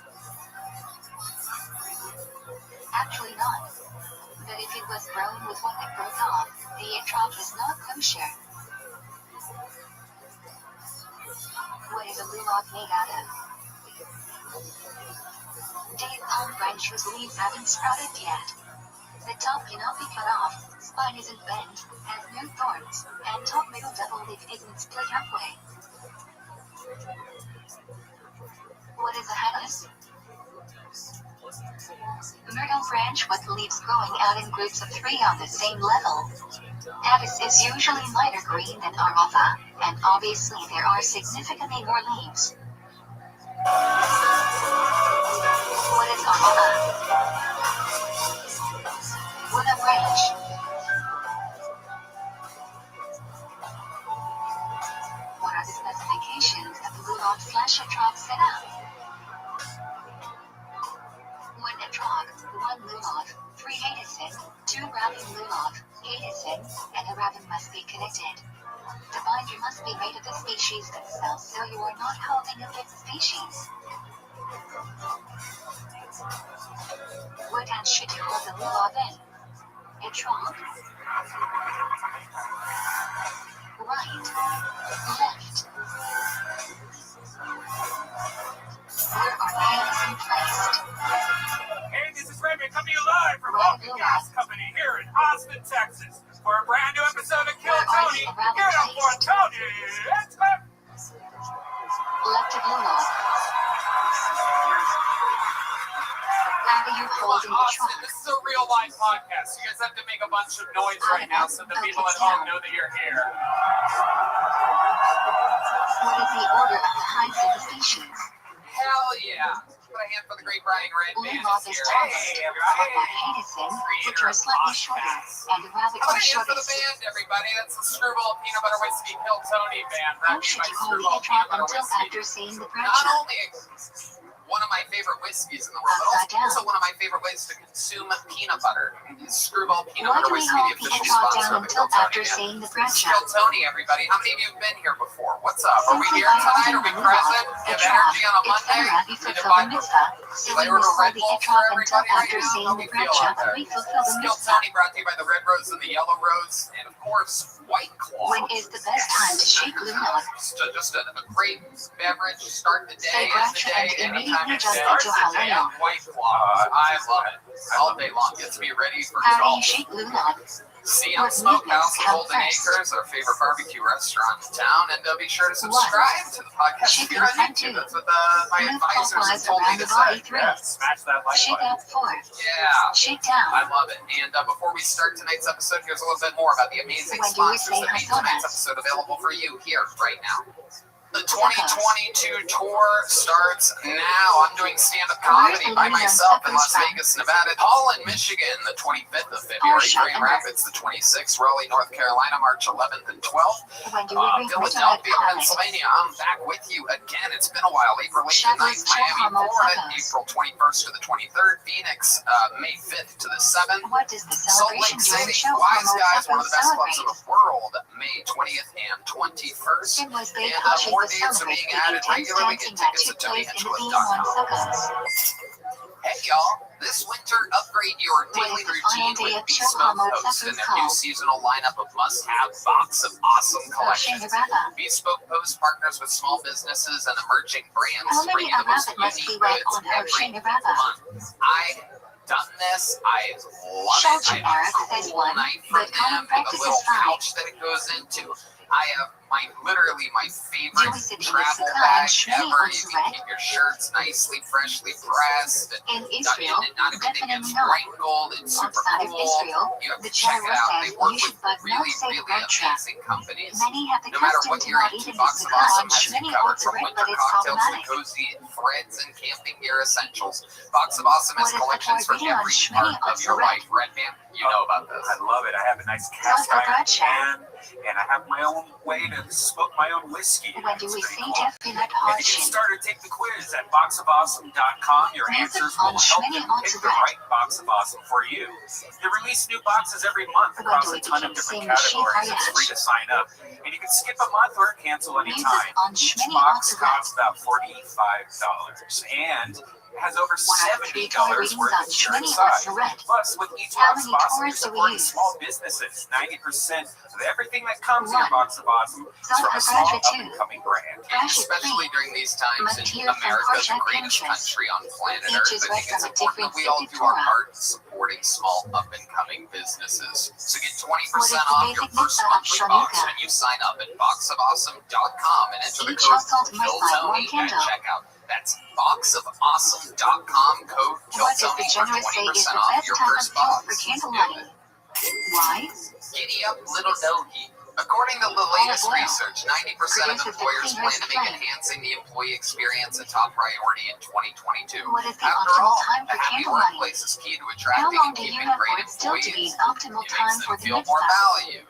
Speaker 2: Actually not. But if it was grown with one that broke off, the etrog is not kosher. What is a lulav made out of? Date palm branch whose leaves haven't sprouted yet. The top cannot be cut off, spine isn't bent, has no thorns, and top middle double leaf isn't split halfway. What is a hadis? Myrtle branch with leaves growing out in groups of 3 on the same level. Hadis is usually lighter green than aratha, and obviously there are significantly more leaves. What is aratha? With a branch. What are the specifications of the lulav/etrog setup? 1 etrog, 1 lulav, 3 hadasim, 2 rabim lulav, hadasim, and a rabim must be connected. The binder must be made of the species themselves, so you are not holding a fifth species. What hand should you hold the lulav in? Etrog? Right. Left. Where are the hadasim placed?
Speaker 5: Hey, this is Raymond coming to you live from Vulcan Gas Company here in Austin, Texas, for a brand new episode of Kill Tony. Here on for Tony. Let's go.
Speaker 2: Left of lulav. How do you hold in the
Speaker 5: Austin,
Speaker 2: trunk?
Speaker 5: this is a real live podcast. You guys have to make a bunch of noise right now so the people at home know that you're here.
Speaker 2: What is the order of the heights of the species?
Speaker 3: Hell yeah. Put a hand for the great Brian Red Band
Speaker 2: Lulav
Speaker 3: is
Speaker 2: is
Speaker 3: here.
Speaker 2: tallest, followed by hadasim, which are slightly shorter, and the rabbit
Speaker 3: How
Speaker 2: is
Speaker 3: about a hand for the
Speaker 2: shortest.
Speaker 3: band, everybody? That's the Screwball Peanut Butter Whiskey Kill Tony band.
Speaker 2: How
Speaker 3: Brought to you
Speaker 2: should
Speaker 3: by
Speaker 2: you hold the
Speaker 3: Screwball
Speaker 2: etrog
Speaker 3: Peanut Butter
Speaker 2: until
Speaker 3: Whiskey.
Speaker 2: after seeing the
Speaker 3: Not
Speaker 2: branch?
Speaker 3: only one of my favorite whiskeys in the world,
Speaker 2: Upside
Speaker 3: but also
Speaker 2: down.
Speaker 3: one of my favorite ways to consume peanut butter. Screwball Peanut
Speaker 2: Why
Speaker 3: Butter
Speaker 2: do we
Speaker 3: Whiskey,
Speaker 2: hold
Speaker 3: the
Speaker 2: the
Speaker 3: official
Speaker 2: etrog
Speaker 3: sponsor
Speaker 2: down
Speaker 3: of the
Speaker 2: until
Speaker 3: Kill Tony
Speaker 2: after
Speaker 3: band.
Speaker 2: seeing the
Speaker 3: This
Speaker 2: branch
Speaker 3: is Kill
Speaker 2: up?
Speaker 3: Tony, everybody. How many of you have been here before? What's up? Are we
Speaker 2: Simply
Speaker 3: here
Speaker 2: by
Speaker 3: tonight?
Speaker 2: holding
Speaker 3: Are we
Speaker 2: the
Speaker 3: present?
Speaker 2: lulav,
Speaker 3: Give
Speaker 2: etrog,
Speaker 3: energy on a
Speaker 2: it's
Speaker 3: Monday?
Speaker 2: the rabbi
Speaker 3: Need to
Speaker 2: fulfill
Speaker 3: buy
Speaker 2: the mitzvah, so we
Speaker 3: flavor
Speaker 2: must
Speaker 3: to
Speaker 2: hold
Speaker 3: Red
Speaker 2: the
Speaker 3: Bull for
Speaker 2: etrog until
Speaker 3: everybody right
Speaker 2: after
Speaker 3: now?
Speaker 2: seeing
Speaker 3: How
Speaker 2: the
Speaker 3: we feel
Speaker 2: branch
Speaker 3: out
Speaker 2: up,
Speaker 3: there?
Speaker 2: we fulfill the
Speaker 3: Kill
Speaker 2: mitzvah.
Speaker 3: Tony brought to you by the Red Rose and the Yellow Rose, and of course, White Claw.
Speaker 2: When is the best time to shake lulav?
Speaker 3: Just a great beverage. Start the
Speaker 2: Say
Speaker 3: day, end the
Speaker 2: branch
Speaker 3: day,
Speaker 2: and
Speaker 3: anytime
Speaker 2: immediately
Speaker 3: it
Speaker 2: jump
Speaker 3: starts
Speaker 2: into
Speaker 3: the day.
Speaker 2: halal.
Speaker 3: White Claw. I love it. All day long. Gets me ready for
Speaker 2: How do you
Speaker 3: golf.
Speaker 2: shake lulav?
Speaker 3: CM Smokehouse, Golden Acres, our favorite barbecue restaurant in town, and be sure to subscribe to the podcast
Speaker 2: Shake
Speaker 3: here on
Speaker 2: in front
Speaker 3: YouTube.
Speaker 2: two.
Speaker 3: That's what my
Speaker 2: Move
Speaker 3: advisors have
Speaker 2: clockwise
Speaker 3: told me
Speaker 2: around
Speaker 3: to
Speaker 2: the body
Speaker 3: say.
Speaker 2: 3.
Speaker 5: Yeah, smash that like
Speaker 2: Shake
Speaker 5: button.
Speaker 2: out 4.
Speaker 3: Yeah.
Speaker 2: Shake
Speaker 3: I
Speaker 2: down.
Speaker 3: love it. And before we start tonight's episode, here's a little bit more about the amazing
Speaker 2: When do we
Speaker 3: sponsors
Speaker 2: say
Speaker 3: that make
Speaker 2: Hasonas?
Speaker 3: tonight's episode available for you here right now. The 2022 tour starts now. I'm doing stand-up comedy by myself in Las Vegas, Nevada. Holland, Michigan, the 25th of February. Grand Rapids, the 26th. Raleigh, North Carolina, March 11th and 12th.
Speaker 2: When do we bring
Speaker 3: Philadelphia, Pennsylvania. I'm back with you again. It's been a while. April 8th to 9th. Miami, Florida, April 21st to the 23rd. Phoenix, May 5th to the 7th.
Speaker 2: What does the
Speaker 3: Salt
Speaker 2: celebration
Speaker 3: Lake
Speaker 2: during
Speaker 3: City,
Speaker 2: show
Speaker 3: Wise
Speaker 2: Homo
Speaker 3: Guys, one of the best clubs in
Speaker 2: celebrate?
Speaker 3: the world, May 20th and 21st.
Speaker 2: It was Bay
Speaker 3: And
Speaker 2: Hashi
Speaker 3: more
Speaker 2: to
Speaker 3: dates are
Speaker 2: celebrate
Speaker 3: being
Speaker 2: the
Speaker 3: added
Speaker 2: intense
Speaker 3: regularly.
Speaker 2: dancing
Speaker 3: Get
Speaker 2: that
Speaker 3: tickets
Speaker 2: took
Speaker 3: at
Speaker 2: place in the VM1
Speaker 3: WHLF.com.
Speaker 2: Sukkos.
Speaker 3: Hey y'all, this winter upgrade your daily routine with Bespoke Post and their new seasonal lineup of must-have box of awesome collections. Bespoke Post partners with small businesses and emerging brands
Speaker 2: How
Speaker 3: to bring
Speaker 2: many
Speaker 3: you the most
Speaker 2: Arabic must
Speaker 3: unique
Speaker 2: be read
Speaker 3: goods
Speaker 2: on her
Speaker 3: every
Speaker 2: Shayna
Speaker 3: month. I done this. I love it. I have a cool knife from them and a little pouch that it goes into. I have literally my favorite travel bag ever. You can keep your shirts nicely, freshly pressed.
Speaker 2: In Israel,
Speaker 3: Not everything
Speaker 2: definitely
Speaker 3: is
Speaker 2: not.
Speaker 3: wrinkled. It's super
Speaker 2: Outside of
Speaker 3: cool.
Speaker 2: Israel,
Speaker 3: You have
Speaker 2: the
Speaker 3: to check it out. They
Speaker 2: says
Speaker 3: work
Speaker 2: you should
Speaker 3: with
Speaker 2: but not
Speaker 3: really,
Speaker 2: say
Speaker 3: really
Speaker 2: Raksha.
Speaker 3: amazing companies.
Speaker 2: Many have the
Speaker 3: No matter
Speaker 2: custom
Speaker 3: what
Speaker 2: to
Speaker 3: you're
Speaker 2: not
Speaker 3: into,
Speaker 2: even
Speaker 3: Box
Speaker 2: use
Speaker 3: of
Speaker 2: the
Speaker 3: Awesome
Speaker 2: clutch.
Speaker 3: has you
Speaker 2: Many
Speaker 3: covered
Speaker 2: also
Speaker 3: from
Speaker 2: rate,
Speaker 3: winter
Speaker 2: but it's
Speaker 3: cocktails to
Speaker 2: problematic.
Speaker 3: cozy threads and camping gear essentials. Box of Awesome has
Speaker 2: What is the
Speaker 3: collections for
Speaker 2: Torpedo on
Speaker 3: every
Speaker 2: Shmini
Speaker 3: part of your life. Redman, you know about this.
Speaker 10: I love it. I have a nice cast
Speaker 2: Not the
Speaker 10: iron
Speaker 2: Bradshaw.
Speaker 10: pan, and I have my own way to smoke my own whiskey.
Speaker 2: When do
Speaker 10: It's
Speaker 2: we
Speaker 10: pretty
Speaker 2: see
Speaker 10: cool.
Speaker 2: Jeff Peanut
Speaker 10: If you get
Speaker 2: Hodgson?
Speaker 10: started, take the quiz at boxofawesome.com. Your
Speaker 2: Music
Speaker 10: answers
Speaker 2: on
Speaker 10: will help
Speaker 2: Shmini
Speaker 10: you
Speaker 2: on
Speaker 10: pick the
Speaker 2: Tibet.
Speaker 10: right box of awesome for you. They release new boxes every month
Speaker 2: When
Speaker 10: across
Speaker 2: do
Speaker 10: a
Speaker 2: we
Speaker 10: ton of
Speaker 2: begin
Speaker 10: different
Speaker 2: seeing
Speaker 10: categories.
Speaker 2: Sheikh
Speaker 10: It's free to sign up. And you can skip a month or cancel
Speaker 2: Music
Speaker 10: anytime.
Speaker 2: on
Speaker 10: Each
Speaker 2: Shmini
Speaker 10: box
Speaker 2: on Tibet.
Speaker 10: costs about $45. And
Speaker 5: has over
Speaker 2: One of the
Speaker 5: $70
Speaker 2: 3 toy readings
Speaker 5: worth
Speaker 2: on
Speaker 5: of
Speaker 2: Shmini
Speaker 5: inside.
Speaker 2: was red.
Speaker 5: Plus, with each
Speaker 2: How
Speaker 5: Box of
Speaker 2: many
Speaker 5: Awesome, you're
Speaker 2: toys do we
Speaker 5: supporting
Speaker 2: use?
Speaker 5: small businesses. 90% of everything that comes in your
Speaker 2: 1.
Speaker 5: Box of Awesome is
Speaker 2: Salt
Speaker 5: from
Speaker 2: for
Speaker 5: a small
Speaker 2: graduate 2.
Speaker 5: up-and-coming brand.
Speaker 2: Fresh is
Speaker 3: Especially
Speaker 2: 3.
Speaker 3: during these times in
Speaker 2: Material from
Speaker 3: America, the
Speaker 2: Porsche
Speaker 3: greatest
Speaker 2: Pinterest.
Speaker 3: country on planet
Speaker 2: Each
Speaker 3: Earth.
Speaker 2: is
Speaker 3: I
Speaker 2: read
Speaker 3: think it's
Speaker 2: from a
Speaker 3: important that
Speaker 2: different
Speaker 3: we all do our
Speaker 2: Torah.
Speaker 3: part in supporting small up-and-coming businesses. So get 20%
Speaker 2: What is the
Speaker 3: off your
Speaker 2: basic
Speaker 3: first
Speaker 2: mitzvah of
Speaker 3: monthly box
Speaker 2: Shanuka?
Speaker 3: when you sign up at boxofawesome.com and enter the
Speaker 2: Each
Speaker 3: code
Speaker 2: household must buy 1
Speaker 3: KILLTONY at
Speaker 2: candle.
Speaker 3: checkout. That's boxofawesome.com, code
Speaker 2: What does the
Speaker 3: KILLTONY for
Speaker 2: generous say is
Speaker 3: 20%
Speaker 2: the
Speaker 3: off
Speaker 2: best
Speaker 3: your
Speaker 2: time of
Speaker 3: first
Speaker 2: year for
Speaker 3: box.
Speaker 2: candle
Speaker 3: Do
Speaker 2: lighting?
Speaker 3: it.
Speaker 2: Why?
Speaker 3: Giddy up, little doggy. According to the latest research, 90% of employers plan to make enhancing the employee experience a top priority in 2022.
Speaker 2: What is the
Speaker 3: After
Speaker 2: optimal
Speaker 3: all,
Speaker 2: time
Speaker 3: a
Speaker 2: for
Speaker 3: happy
Speaker 2: candle lighting?
Speaker 3: workplace is key to
Speaker 2: How
Speaker 3: attracting
Speaker 2: long
Speaker 3: and
Speaker 2: do you
Speaker 3: keeping
Speaker 2: have for
Speaker 3: great
Speaker 2: it still to be
Speaker 3: employees.
Speaker 2: an optimal
Speaker 3: It
Speaker 2: time
Speaker 3: makes
Speaker 2: for
Speaker 3: them
Speaker 2: the
Speaker 3: feel more
Speaker 2: mitzvah?
Speaker 3: valued.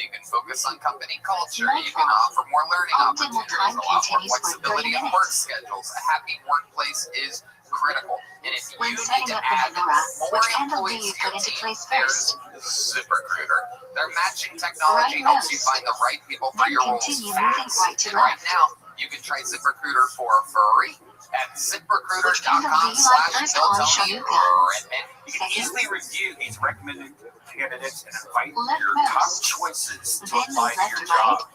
Speaker 3: You can focus on company culture. You can offer more learning
Speaker 2: Optimal
Speaker 3: opportunities,
Speaker 2: time
Speaker 3: a lot more
Speaker 2: continues for 30
Speaker 3: flexibility in work
Speaker 2: minutes.
Speaker 3: schedules. A happy workplace is critical. And if
Speaker 2: When
Speaker 3: you need
Speaker 2: setting
Speaker 3: to
Speaker 2: up the
Speaker 3: add
Speaker 2: menorah,
Speaker 3: more
Speaker 2: which candle do
Speaker 3: employees
Speaker 2: you
Speaker 3: to your
Speaker 2: put into
Speaker 3: team,
Speaker 2: place
Speaker 3: there's
Speaker 2: first?
Speaker 3: ZipRecruiter. Their matching technology
Speaker 2: Right
Speaker 3: helps you
Speaker 2: rows.
Speaker 3: find the right people for
Speaker 2: Then
Speaker 3: your roles
Speaker 2: continue moving
Speaker 3: fast.
Speaker 2: right to
Speaker 3: And right
Speaker 2: left.
Speaker 3: now, you can try ZipRecruiter for free at
Speaker 2: Which candle do you like first on
Speaker 3: ZipRecruiter.com/KILLTONY.
Speaker 2: Shanuka?
Speaker 5: You can
Speaker 2: Second,
Speaker 5: easily review these recommended candidates and invite
Speaker 2: left
Speaker 5: your top
Speaker 2: mouse.
Speaker 5: choices to
Speaker 2: Then
Speaker 5: apply
Speaker 2: move
Speaker 5: to
Speaker 2: left
Speaker 5: your
Speaker 2: to right.
Speaker 5: job,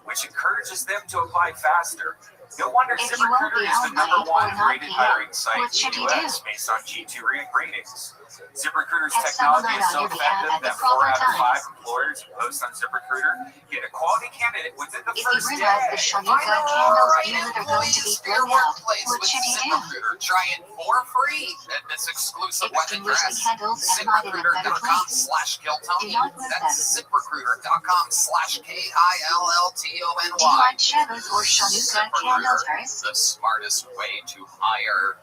Speaker 5: which encourages them to apply faster. No wonder
Speaker 2: If you won't
Speaker 5: ZipRecruiter
Speaker 2: be
Speaker 5: is the
Speaker 2: home by 8
Speaker 5: number
Speaker 2: or
Speaker 5: 1
Speaker 2: 9
Speaker 5: rated
Speaker 2: p.m.,
Speaker 5: hiring site
Speaker 2: what
Speaker 5: in
Speaker 2: should
Speaker 5: the
Speaker 2: you do?
Speaker 5: U.S. based on G2 ratings. ZipRecruiter's
Speaker 2: Have someone
Speaker 5: technology is
Speaker 2: on
Speaker 5: so
Speaker 2: your behalf
Speaker 5: effective
Speaker 2: at the
Speaker 5: that 4
Speaker 2: proper
Speaker 5: out of
Speaker 2: time.
Speaker 5: 5 employers who post on ZipRecruiter get a quality candidate within the
Speaker 2: If you
Speaker 5: first
Speaker 2: realize the
Speaker 5: day.
Speaker 2: Shanuka candles you lit are going to be blown out, what should you do?
Speaker 3: ZipRecruiter. Try it for free at this exclusive web
Speaker 2: Extinguish the
Speaker 3: address.
Speaker 2: candles and hide in a better place. Do
Speaker 3: ZipRecruiter.com/KILLTONY.
Speaker 2: not move
Speaker 3: That's
Speaker 2: them.
Speaker 3: ZipRecruiter.com/KILLTONY.
Speaker 2: Do you like shadows or Shanuka candles first?
Speaker 3: The smartest way to hire.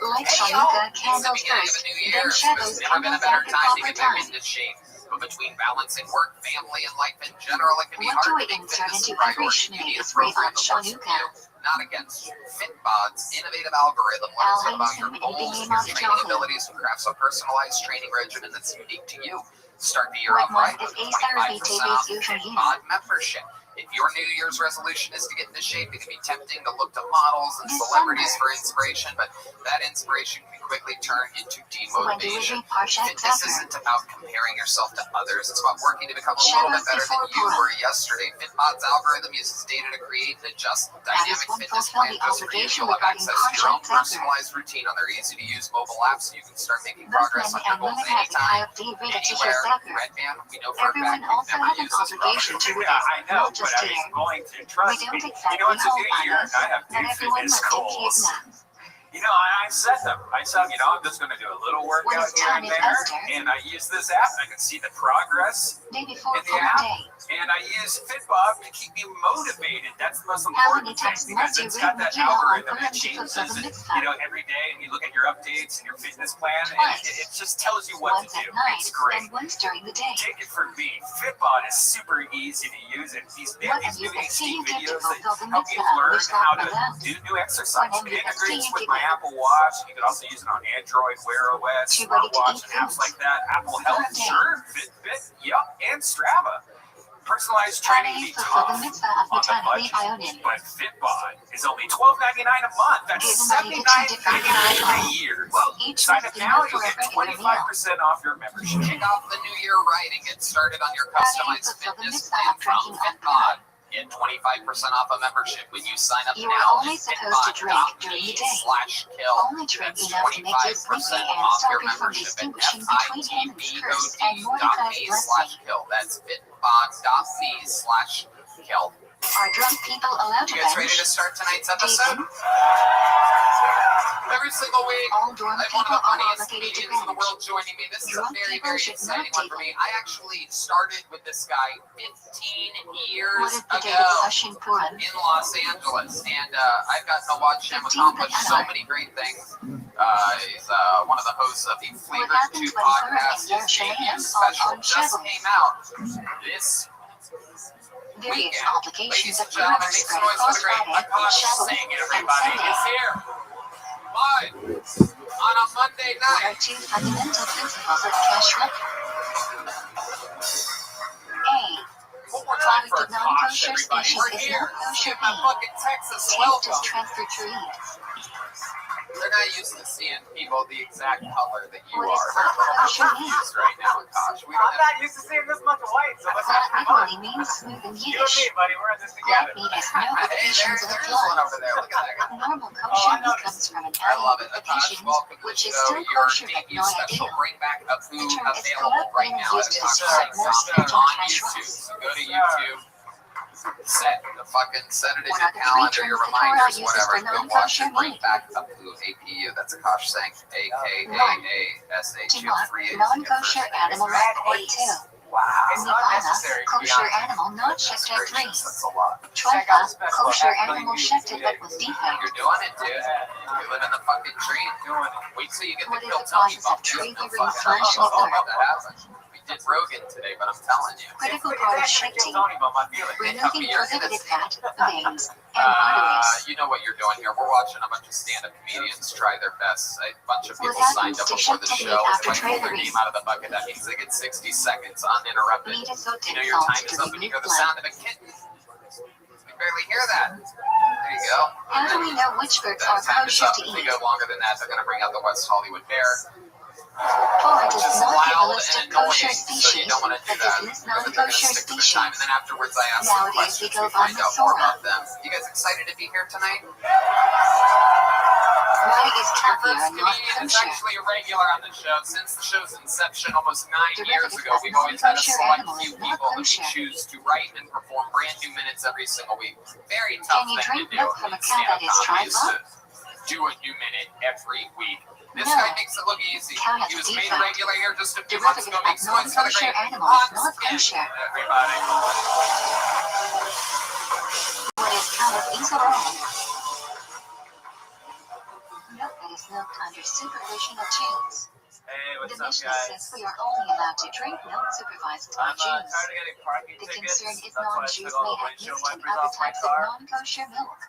Speaker 2: Light
Speaker 3: Hey,
Speaker 2: Shanuka
Speaker 3: it's the
Speaker 2: candles
Speaker 3: beginning
Speaker 2: first,
Speaker 3: of a new
Speaker 2: then
Speaker 3: year. There's
Speaker 2: shadows
Speaker 3: never been a
Speaker 2: candles
Speaker 3: better
Speaker 2: at the
Speaker 3: time to
Speaker 2: proper
Speaker 3: get back
Speaker 2: time.
Speaker 3: into shape. But between balancing work, family, and life in general, it can be
Speaker 2: What do
Speaker 3: hard
Speaker 2: we
Speaker 3: to make
Speaker 2: insert
Speaker 3: fitness a
Speaker 2: into every
Speaker 3: priority. You
Speaker 2: Shmini
Speaker 3: need a
Speaker 2: is right
Speaker 3: program
Speaker 2: on
Speaker 3: that works for
Speaker 2: Shanuka?
Speaker 3: you, not against you. FitBod's innovative algorithm learns all about your goals and your training abilities and crafts a personalized training regimen that's unique to you. Start the year
Speaker 2: What
Speaker 3: off right
Speaker 2: month
Speaker 3: with
Speaker 2: is Easter
Speaker 3: 25% off
Speaker 2: BTB's usually?
Speaker 3: FitBod membership. If your New Year's resolution is to get into shape, it can be tempting to look to models and celebrities for inspiration, but that inspiration can quickly turn into
Speaker 2: When do we
Speaker 3: demotivation.
Speaker 2: read Parshat
Speaker 3: Fitness
Speaker 2: Zephyr?
Speaker 3: isn't about comparing yourself to others. It's about working to become a little bit better than you were yesterday. FitBod's algorithm uses data to create and adjust the dynamic fitness plan just for you. You'll have access to your own personalized routine on their easy-to-use mobile app, so you can start making
Speaker 2: Both
Speaker 3: progress
Speaker 2: men
Speaker 3: on your
Speaker 2: and
Speaker 3: goals
Speaker 2: women have the high
Speaker 3: anytime,
Speaker 2: of read a t-shirt
Speaker 3: anywhere.
Speaker 2: Zephyr.
Speaker 3: Redman, we know for a
Speaker 2: Everyone
Speaker 3: fact
Speaker 2: also
Speaker 3: you've never
Speaker 2: has an
Speaker 3: used this
Speaker 2: obligation
Speaker 3: product.
Speaker 2: to read
Speaker 5: Yeah,
Speaker 2: it,
Speaker 5: I know,
Speaker 2: not
Speaker 5: but
Speaker 2: just
Speaker 5: I
Speaker 2: to
Speaker 5: was
Speaker 2: you.
Speaker 5: going to
Speaker 2: We
Speaker 5: trust me.
Speaker 2: don't
Speaker 5: You
Speaker 2: exactly
Speaker 5: know, it's a
Speaker 2: hold
Speaker 5: new year,
Speaker 2: banners.
Speaker 5: and I have
Speaker 2: Not
Speaker 5: new
Speaker 2: everyone
Speaker 5: fitness
Speaker 2: must be
Speaker 5: goals.
Speaker 2: kidnapped.
Speaker 5: You know, I set them. I said, you know, I'm just going to do a little
Speaker 2: When
Speaker 5: workout
Speaker 2: it's
Speaker 5: here
Speaker 2: time
Speaker 5: and
Speaker 2: in
Speaker 5: there,
Speaker 2: Esther,
Speaker 5: and I use this app. I can see the progress
Speaker 2: day before
Speaker 5: in the
Speaker 2: Fuller
Speaker 5: app,
Speaker 2: Day.
Speaker 5: and I use Fitbod to keep me motivated. That's the most
Speaker 2: How many
Speaker 5: important
Speaker 2: times
Speaker 5: thing because
Speaker 2: must you
Speaker 5: it's
Speaker 2: read
Speaker 5: got that
Speaker 2: Megillah on
Speaker 5: algorithm
Speaker 2: Purim
Speaker 5: that
Speaker 2: to fulfill
Speaker 5: changes
Speaker 2: the
Speaker 5: it,
Speaker 2: mitzvah?
Speaker 5: you know, every day, and you look at your updates and your fitness plan, and
Speaker 2: Twice.
Speaker 5: it just tells you what
Speaker 2: Once
Speaker 5: to
Speaker 2: at
Speaker 5: do.
Speaker 2: night
Speaker 5: It's great.
Speaker 2: and once during the day.
Speaker 5: Take it from me. Fitbod is super easy to use. They have
Speaker 2: What have
Speaker 5: these
Speaker 2: you
Speaker 5: new
Speaker 2: been
Speaker 5: HD
Speaker 2: seeing to
Speaker 5: videos that
Speaker 2: fulfill the
Speaker 5: help you
Speaker 2: mitzvah of
Speaker 5: learn how to
Speaker 2: Restream?
Speaker 5: do new exercise.
Speaker 2: When
Speaker 5: It
Speaker 2: have you been
Speaker 5: integrates
Speaker 2: seeing
Speaker 5: with my
Speaker 2: to
Speaker 5: Apple Watch. You can also use it on Android, Wear OS,
Speaker 2: Too ready to
Speaker 5: smartwatch,
Speaker 2: eat
Speaker 5: and apps
Speaker 2: foods?
Speaker 5: like that. Apple Health,
Speaker 2: Okay.
Speaker 5: sure. Fitbit, yep, and Strava. Personalized
Speaker 2: How do
Speaker 5: training
Speaker 2: you
Speaker 5: can be
Speaker 2: fulfill
Speaker 5: tough
Speaker 2: the mitzvah of
Speaker 5: on the
Speaker 2: Maternity
Speaker 5: budget,
Speaker 2: Ionim?
Speaker 5: but Fitbod is only $12.99 a month. That's
Speaker 2: Given that you get 2 different
Speaker 5: $79.99 a year. Well,
Speaker 2: Each
Speaker 5: sign
Speaker 2: must
Speaker 5: up
Speaker 2: be
Speaker 5: now,
Speaker 2: meant
Speaker 5: you'll
Speaker 2: for a
Speaker 5: get
Speaker 2: regular meal.
Speaker 5: 25% off your membership.
Speaker 3: Kick off the new year right and get started on your
Speaker 2: How do you
Speaker 3: customized
Speaker 2: fulfill the
Speaker 3: fitness
Speaker 2: mitzvah
Speaker 3: plan
Speaker 2: of
Speaker 3: from
Speaker 2: drinking on
Speaker 3: FitBod.
Speaker 2: Purim?
Speaker 3: Get 25% off a membership when you sign up
Speaker 2: You are
Speaker 3: now
Speaker 2: only
Speaker 3: at
Speaker 2: supposed to drink during the day.
Speaker 3: fitbod.me/kill.
Speaker 2: Only drink
Speaker 3: That's
Speaker 2: enough to make you sleepy
Speaker 3: 25%
Speaker 2: and
Speaker 3: off
Speaker 2: stop
Speaker 3: your
Speaker 2: you from
Speaker 3: membership at
Speaker 2: distinguishing between Haman's curse and Mordecai's blessing.
Speaker 3: fitbod.me/kill. That's fitbod.me/kill.
Speaker 2: Are drunk people allowed to
Speaker 3: You guys ready
Speaker 2: bench?
Speaker 3: to start tonight's episode?
Speaker 2: Jason,
Speaker 3: Every single week,
Speaker 2: all drunk
Speaker 3: I have one
Speaker 2: people
Speaker 3: of the
Speaker 2: are
Speaker 3: funniest
Speaker 2: obligated to
Speaker 3: comedians in the
Speaker 2: bench.
Speaker 3: world joining me. This is a
Speaker 2: Drunk
Speaker 3: very,
Speaker 2: people
Speaker 3: very
Speaker 2: should
Speaker 3: exciting
Speaker 2: not
Speaker 3: one for me. I actually started with this guy 15
Speaker 2: What
Speaker 3: years
Speaker 2: is the date
Speaker 3: ago
Speaker 2: of Hashim Purim?
Speaker 3: in Los Angeles, and I've gotten to watch him
Speaker 2: 15th
Speaker 3: accomplish
Speaker 2: of
Speaker 3: so
Speaker 2: Adar.
Speaker 3: many great things. He's one of the hosts of the Flavor
Speaker 2: happens
Speaker 3: 2
Speaker 2: when
Speaker 3: podcast.
Speaker 2: Purim
Speaker 3: His
Speaker 2: and
Speaker 3: debut
Speaker 2: Yerushalayim
Speaker 3: special
Speaker 2: on
Speaker 3: just
Speaker 2: Shavuot?
Speaker 3: came out this
Speaker 2: Various
Speaker 3: weekend.
Speaker 2: complications
Speaker 3: Ladies
Speaker 2: of
Speaker 3: and gentlemen,
Speaker 2: Purim are
Speaker 3: make
Speaker 2: spread
Speaker 3: some noise for
Speaker 2: across
Speaker 3: the great
Speaker 2: Friday,
Speaker 3: Akash
Speaker 2: Shavuot,
Speaker 3: Singh,
Speaker 2: and
Speaker 3: everybody.
Speaker 2: Sunday.
Speaker 3: He's here live on a Monday
Speaker 2: What
Speaker 3: night.
Speaker 2: are 2 fundamental principles of kashrut? A.
Speaker 3: One more time for
Speaker 2: Product of non-kosher
Speaker 3: Akash, everybody.
Speaker 2: species
Speaker 3: We're
Speaker 2: is
Speaker 3: here.
Speaker 2: not kosher
Speaker 3: Give my
Speaker 2: meat.
Speaker 3: fucking Texas
Speaker 2: Taste
Speaker 3: welcome.
Speaker 2: is transferred to eat.
Speaker 3: they're not used to seeing people the exact color that you
Speaker 2: What is
Speaker 3: are. They're a little
Speaker 2: kosher
Speaker 3: confused right now, Akash. We don't
Speaker 7: I'm
Speaker 3: have
Speaker 7: not used to seeing this much white, so let's
Speaker 2: Flat
Speaker 7: have fun.
Speaker 2: literally means smooth in
Speaker 7: You and me,
Speaker 2: Yiddish.
Speaker 7: buddy, we're in this
Speaker 2: Black
Speaker 7: together.
Speaker 2: meat has no
Speaker 3: Hey,
Speaker 2: locations of
Speaker 3: there's one over
Speaker 2: blood.
Speaker 3: there. Look at that guy.
Speaker 2: Normal
Speaker 7: Oh,
Speaker 2: kosher
Speaker 7: I
Speaker 2: meat
Speaker 7: noticed.
Speaker 2: comes from an
Speaker 3: I love
Speaker 2: animal
Speaker 3: it. Akash,
Speaker 2: division,
Speaker 3: welcome to the
Speaker 2: which is
Speaker 3: show.
Speaker 2: still
Speaker 3: Your
Speaker 2: kosher but
Speaker 3: debut
Speaker 2: not
Speaker 3: special
Speaker 2: ideal.
Speaker 3: Bring Back a Boo
Speaker 2: The term is
Speaker 3: available right
Speaker 2: colloquially
Speaker 3: now at
Speaker 2: used to
Speaker 3: Akash
Speaker 2: describe more
Speaker 3: Singh
Speaker 2: stringent
Speaker 3: on
Speaker 2: cash
Speaker 3: YouTube.
Speaker 2: laws.
Speaker 3: So go to YouTube. Set it in
Speaker 2: What
Speaker 3: your
Speaker 2: are the three
Speaker 3: calendar,
Speaker 2: terms
Speaker 3: your
Speaker 2: the Torah
Speaker 3: reminders,
Speaker 2: uses
Speaker 3: whatever.
Speaker 2: for
Speaker 3: Go watch
Speaker 2: non-kosher
Speaker 3: it. Bring
Speaker 2: meat?
Speaker 3: Back a Boo, APU. That's Akash Singh, AKAASHU.
Speaker 2: Timot,
Speaker 3: 3 A's in your
Speaker 2: non-kosher
Speaker 3: first name.
Speaker 2: animal at 8-2.
Speaker 7: Wow. It's not
Speaker 2: Nivana,
Speaker 7: necessary to be
Speaker 2: kosher
Speaker 7: honest.
Speaker 2: animal not checked at 3.
Speaker 3: Gracious, that's a lot.
Speaker 2: Trifa, kosher animal checked but with defect.
Speaker 3: You're doing it, dude. You're living the fucking dream. Wait till you get the
Speaker 2: What is
Speaker 3: Kill
Speaker 2: the
Speaker 3: Tony
Speaker 2: process
Speaker 3: bump.
Speaker 2: of tree
Speaker 3: There's no
Speaker 2: living
Speaker 3: fucking
Speaker 2: slash
Speaker 3: idea
Speaker 2: ether?
Speaker 3: that happened. We did Rogan today, but I'm telling you.
Speaker 2: Critical
Speaker 7: It's
Speaker 2: part of
Speaker 7: actually
Speaker 2: shifting,
Speaker 7: Tony, but my feeling.
Speaker 2: removing prohibited fat, veins, and arteries.
Speaker 3: You know what you're doing here. We're watching a bunch of stand-up comedians try their best. A bunch of people
Speaker 2: What
Speaker 3: signed
Speaker 2: happens
Speaker 3: up
Speaker 2: to
Speaker 3: before the
Speaker 2: shift
Speaker 3: show.
Speaker 2: technique
Speaker 3: If
Speaker 2: after
Speaker 3: I pull their
Speaker 2: trailering?
Speaker 3: name out of the bucket, that means they get 60 seconds uninterrupted.
Speaker 2: Meat is so
Speaker 3: You know your
Speaker 2: difficult
Speaker 3: time is
Speaker 2: to
Speaker 3: up and you
Speaker 2: remove
Speaker 3: hear the
Speaker 2: blood.
Speaker 3: sound of a kitten. You barely hear that. There you go.
Speaker 2: How do we know which birds are
Speaker 3: That time is
Speaker 2: kosher
Speaker 3: up.
Speaker 2: to
Speaker 3: If they
Speaker 2: eat?
Speaker 3: go longer than that, they're going to bring out the West Hollywood bear.
Speaker 2: Torah
Speaker 3: Which
Speaker 2: does
Speaker 3: is
Speaker 2: not give a
Speaker 3: loud
Speaker 2: list
Speaker 3: and
Speaker 2: of kosher
Speaker 3: annoying, so you
Speaker 2: species,
Speaker 3: don't want to do
Speaker 2: but
Speaker 3: that.
Speaker 2: does list
Speaker 3: Because they're going to
Speaker 2: non-kosher
Speaker 3: stick to the time, and
Speaker 2: species.
Speaker 3: then afterwards I ask them
Speaker 2: Nowadays we
Speaker 3: questions
Speaker 2: go
Speaker 3: to
Speaker 2: by
Speaker 3: find out more
Speaker 2: Masorah.
Speaker 3: about them. You guys excited to be here tonight?
Speaker 2: Why is
Speaker 3: Your
Speaker 2: caviar
Speaker 3: first
Speaker 2: not
Speaker 3: comedian is
Speaker 2: kosher?
Speaker 3: actually a regular on the show. Since the show's inception almost 9 years
Speaker 2: Derivative
Speaker 3: ago,
Speaker 2: of
Speaker 3: we've always had a
Speaker 2: non-kosher
Speaker 3: select
Speaker 2: animal
Speaker 3: few
Speaker 2: is not
Speaker 3: people that we
Speaker 2: kosher.
Speaker 3: choose to write and perform brand new minutes every single week. Very
Speaker 2: Can
Speaker 3: tough
Speaker 2: you
Speaker 3: thing to
Speaker 2: drink
Speaker 3: do.
Speaker 2: milk from a
Speaker 3: in
Speaker 2: cow that
Speaker 3: stand-up
Speaker 2: is
Speaker 3: comedy is
Speaker 2: trifa?
Speaker 3: to do a new minute every week. This
Speaker 2: No.
Speaker 3: guy makes it look easy.
Speaker 2: Cow has
Speaker 3: He was
Speaker 2: a
Speaker 3: made a
Speaker 2: defect.
Speaker 3: regular here just a few months
Speaker 2: Derivative
Speaker 3: ago.
Speaker 2: of
Speaker 3: Makes noise for the
Speaker 2: non-kosher
Speaker 3: great
Speaker 2: animal is not
Speaker 3: Skin,
Speaker 2: kosher.
Speaker 3: everybody.
Speaker 2: What is called isoron? Milk that is milked under supervision of Jews.
Speaker 11: Hey, what's
Speaker 2: The
Speaker 11: up,
Speaker 2: Mishnah
Speaker 11: guys?
Speaker 2: says we are only allowed to drink milk supervised by
Speaker 11: I'm tired
Speaker 2: Jews.
Speaker 11: of getting parking
Speaker 2: The
Speaker 11: tickets.
Speaker 2: concern is
Speaker 11: That's why I
Speaker 2: non-Jews
Speaker 11: took all
Speaker 2: may
Speaker 11: the
Speaker 2: have
Speaker 11: windshield
Speaker 2: mixed in
Speaker 11: wipers
Speaker 2: other
Speaker 11: off my
Speaker 2: types of
Speaker 11: car.
Speaker 2: non-kosher milk.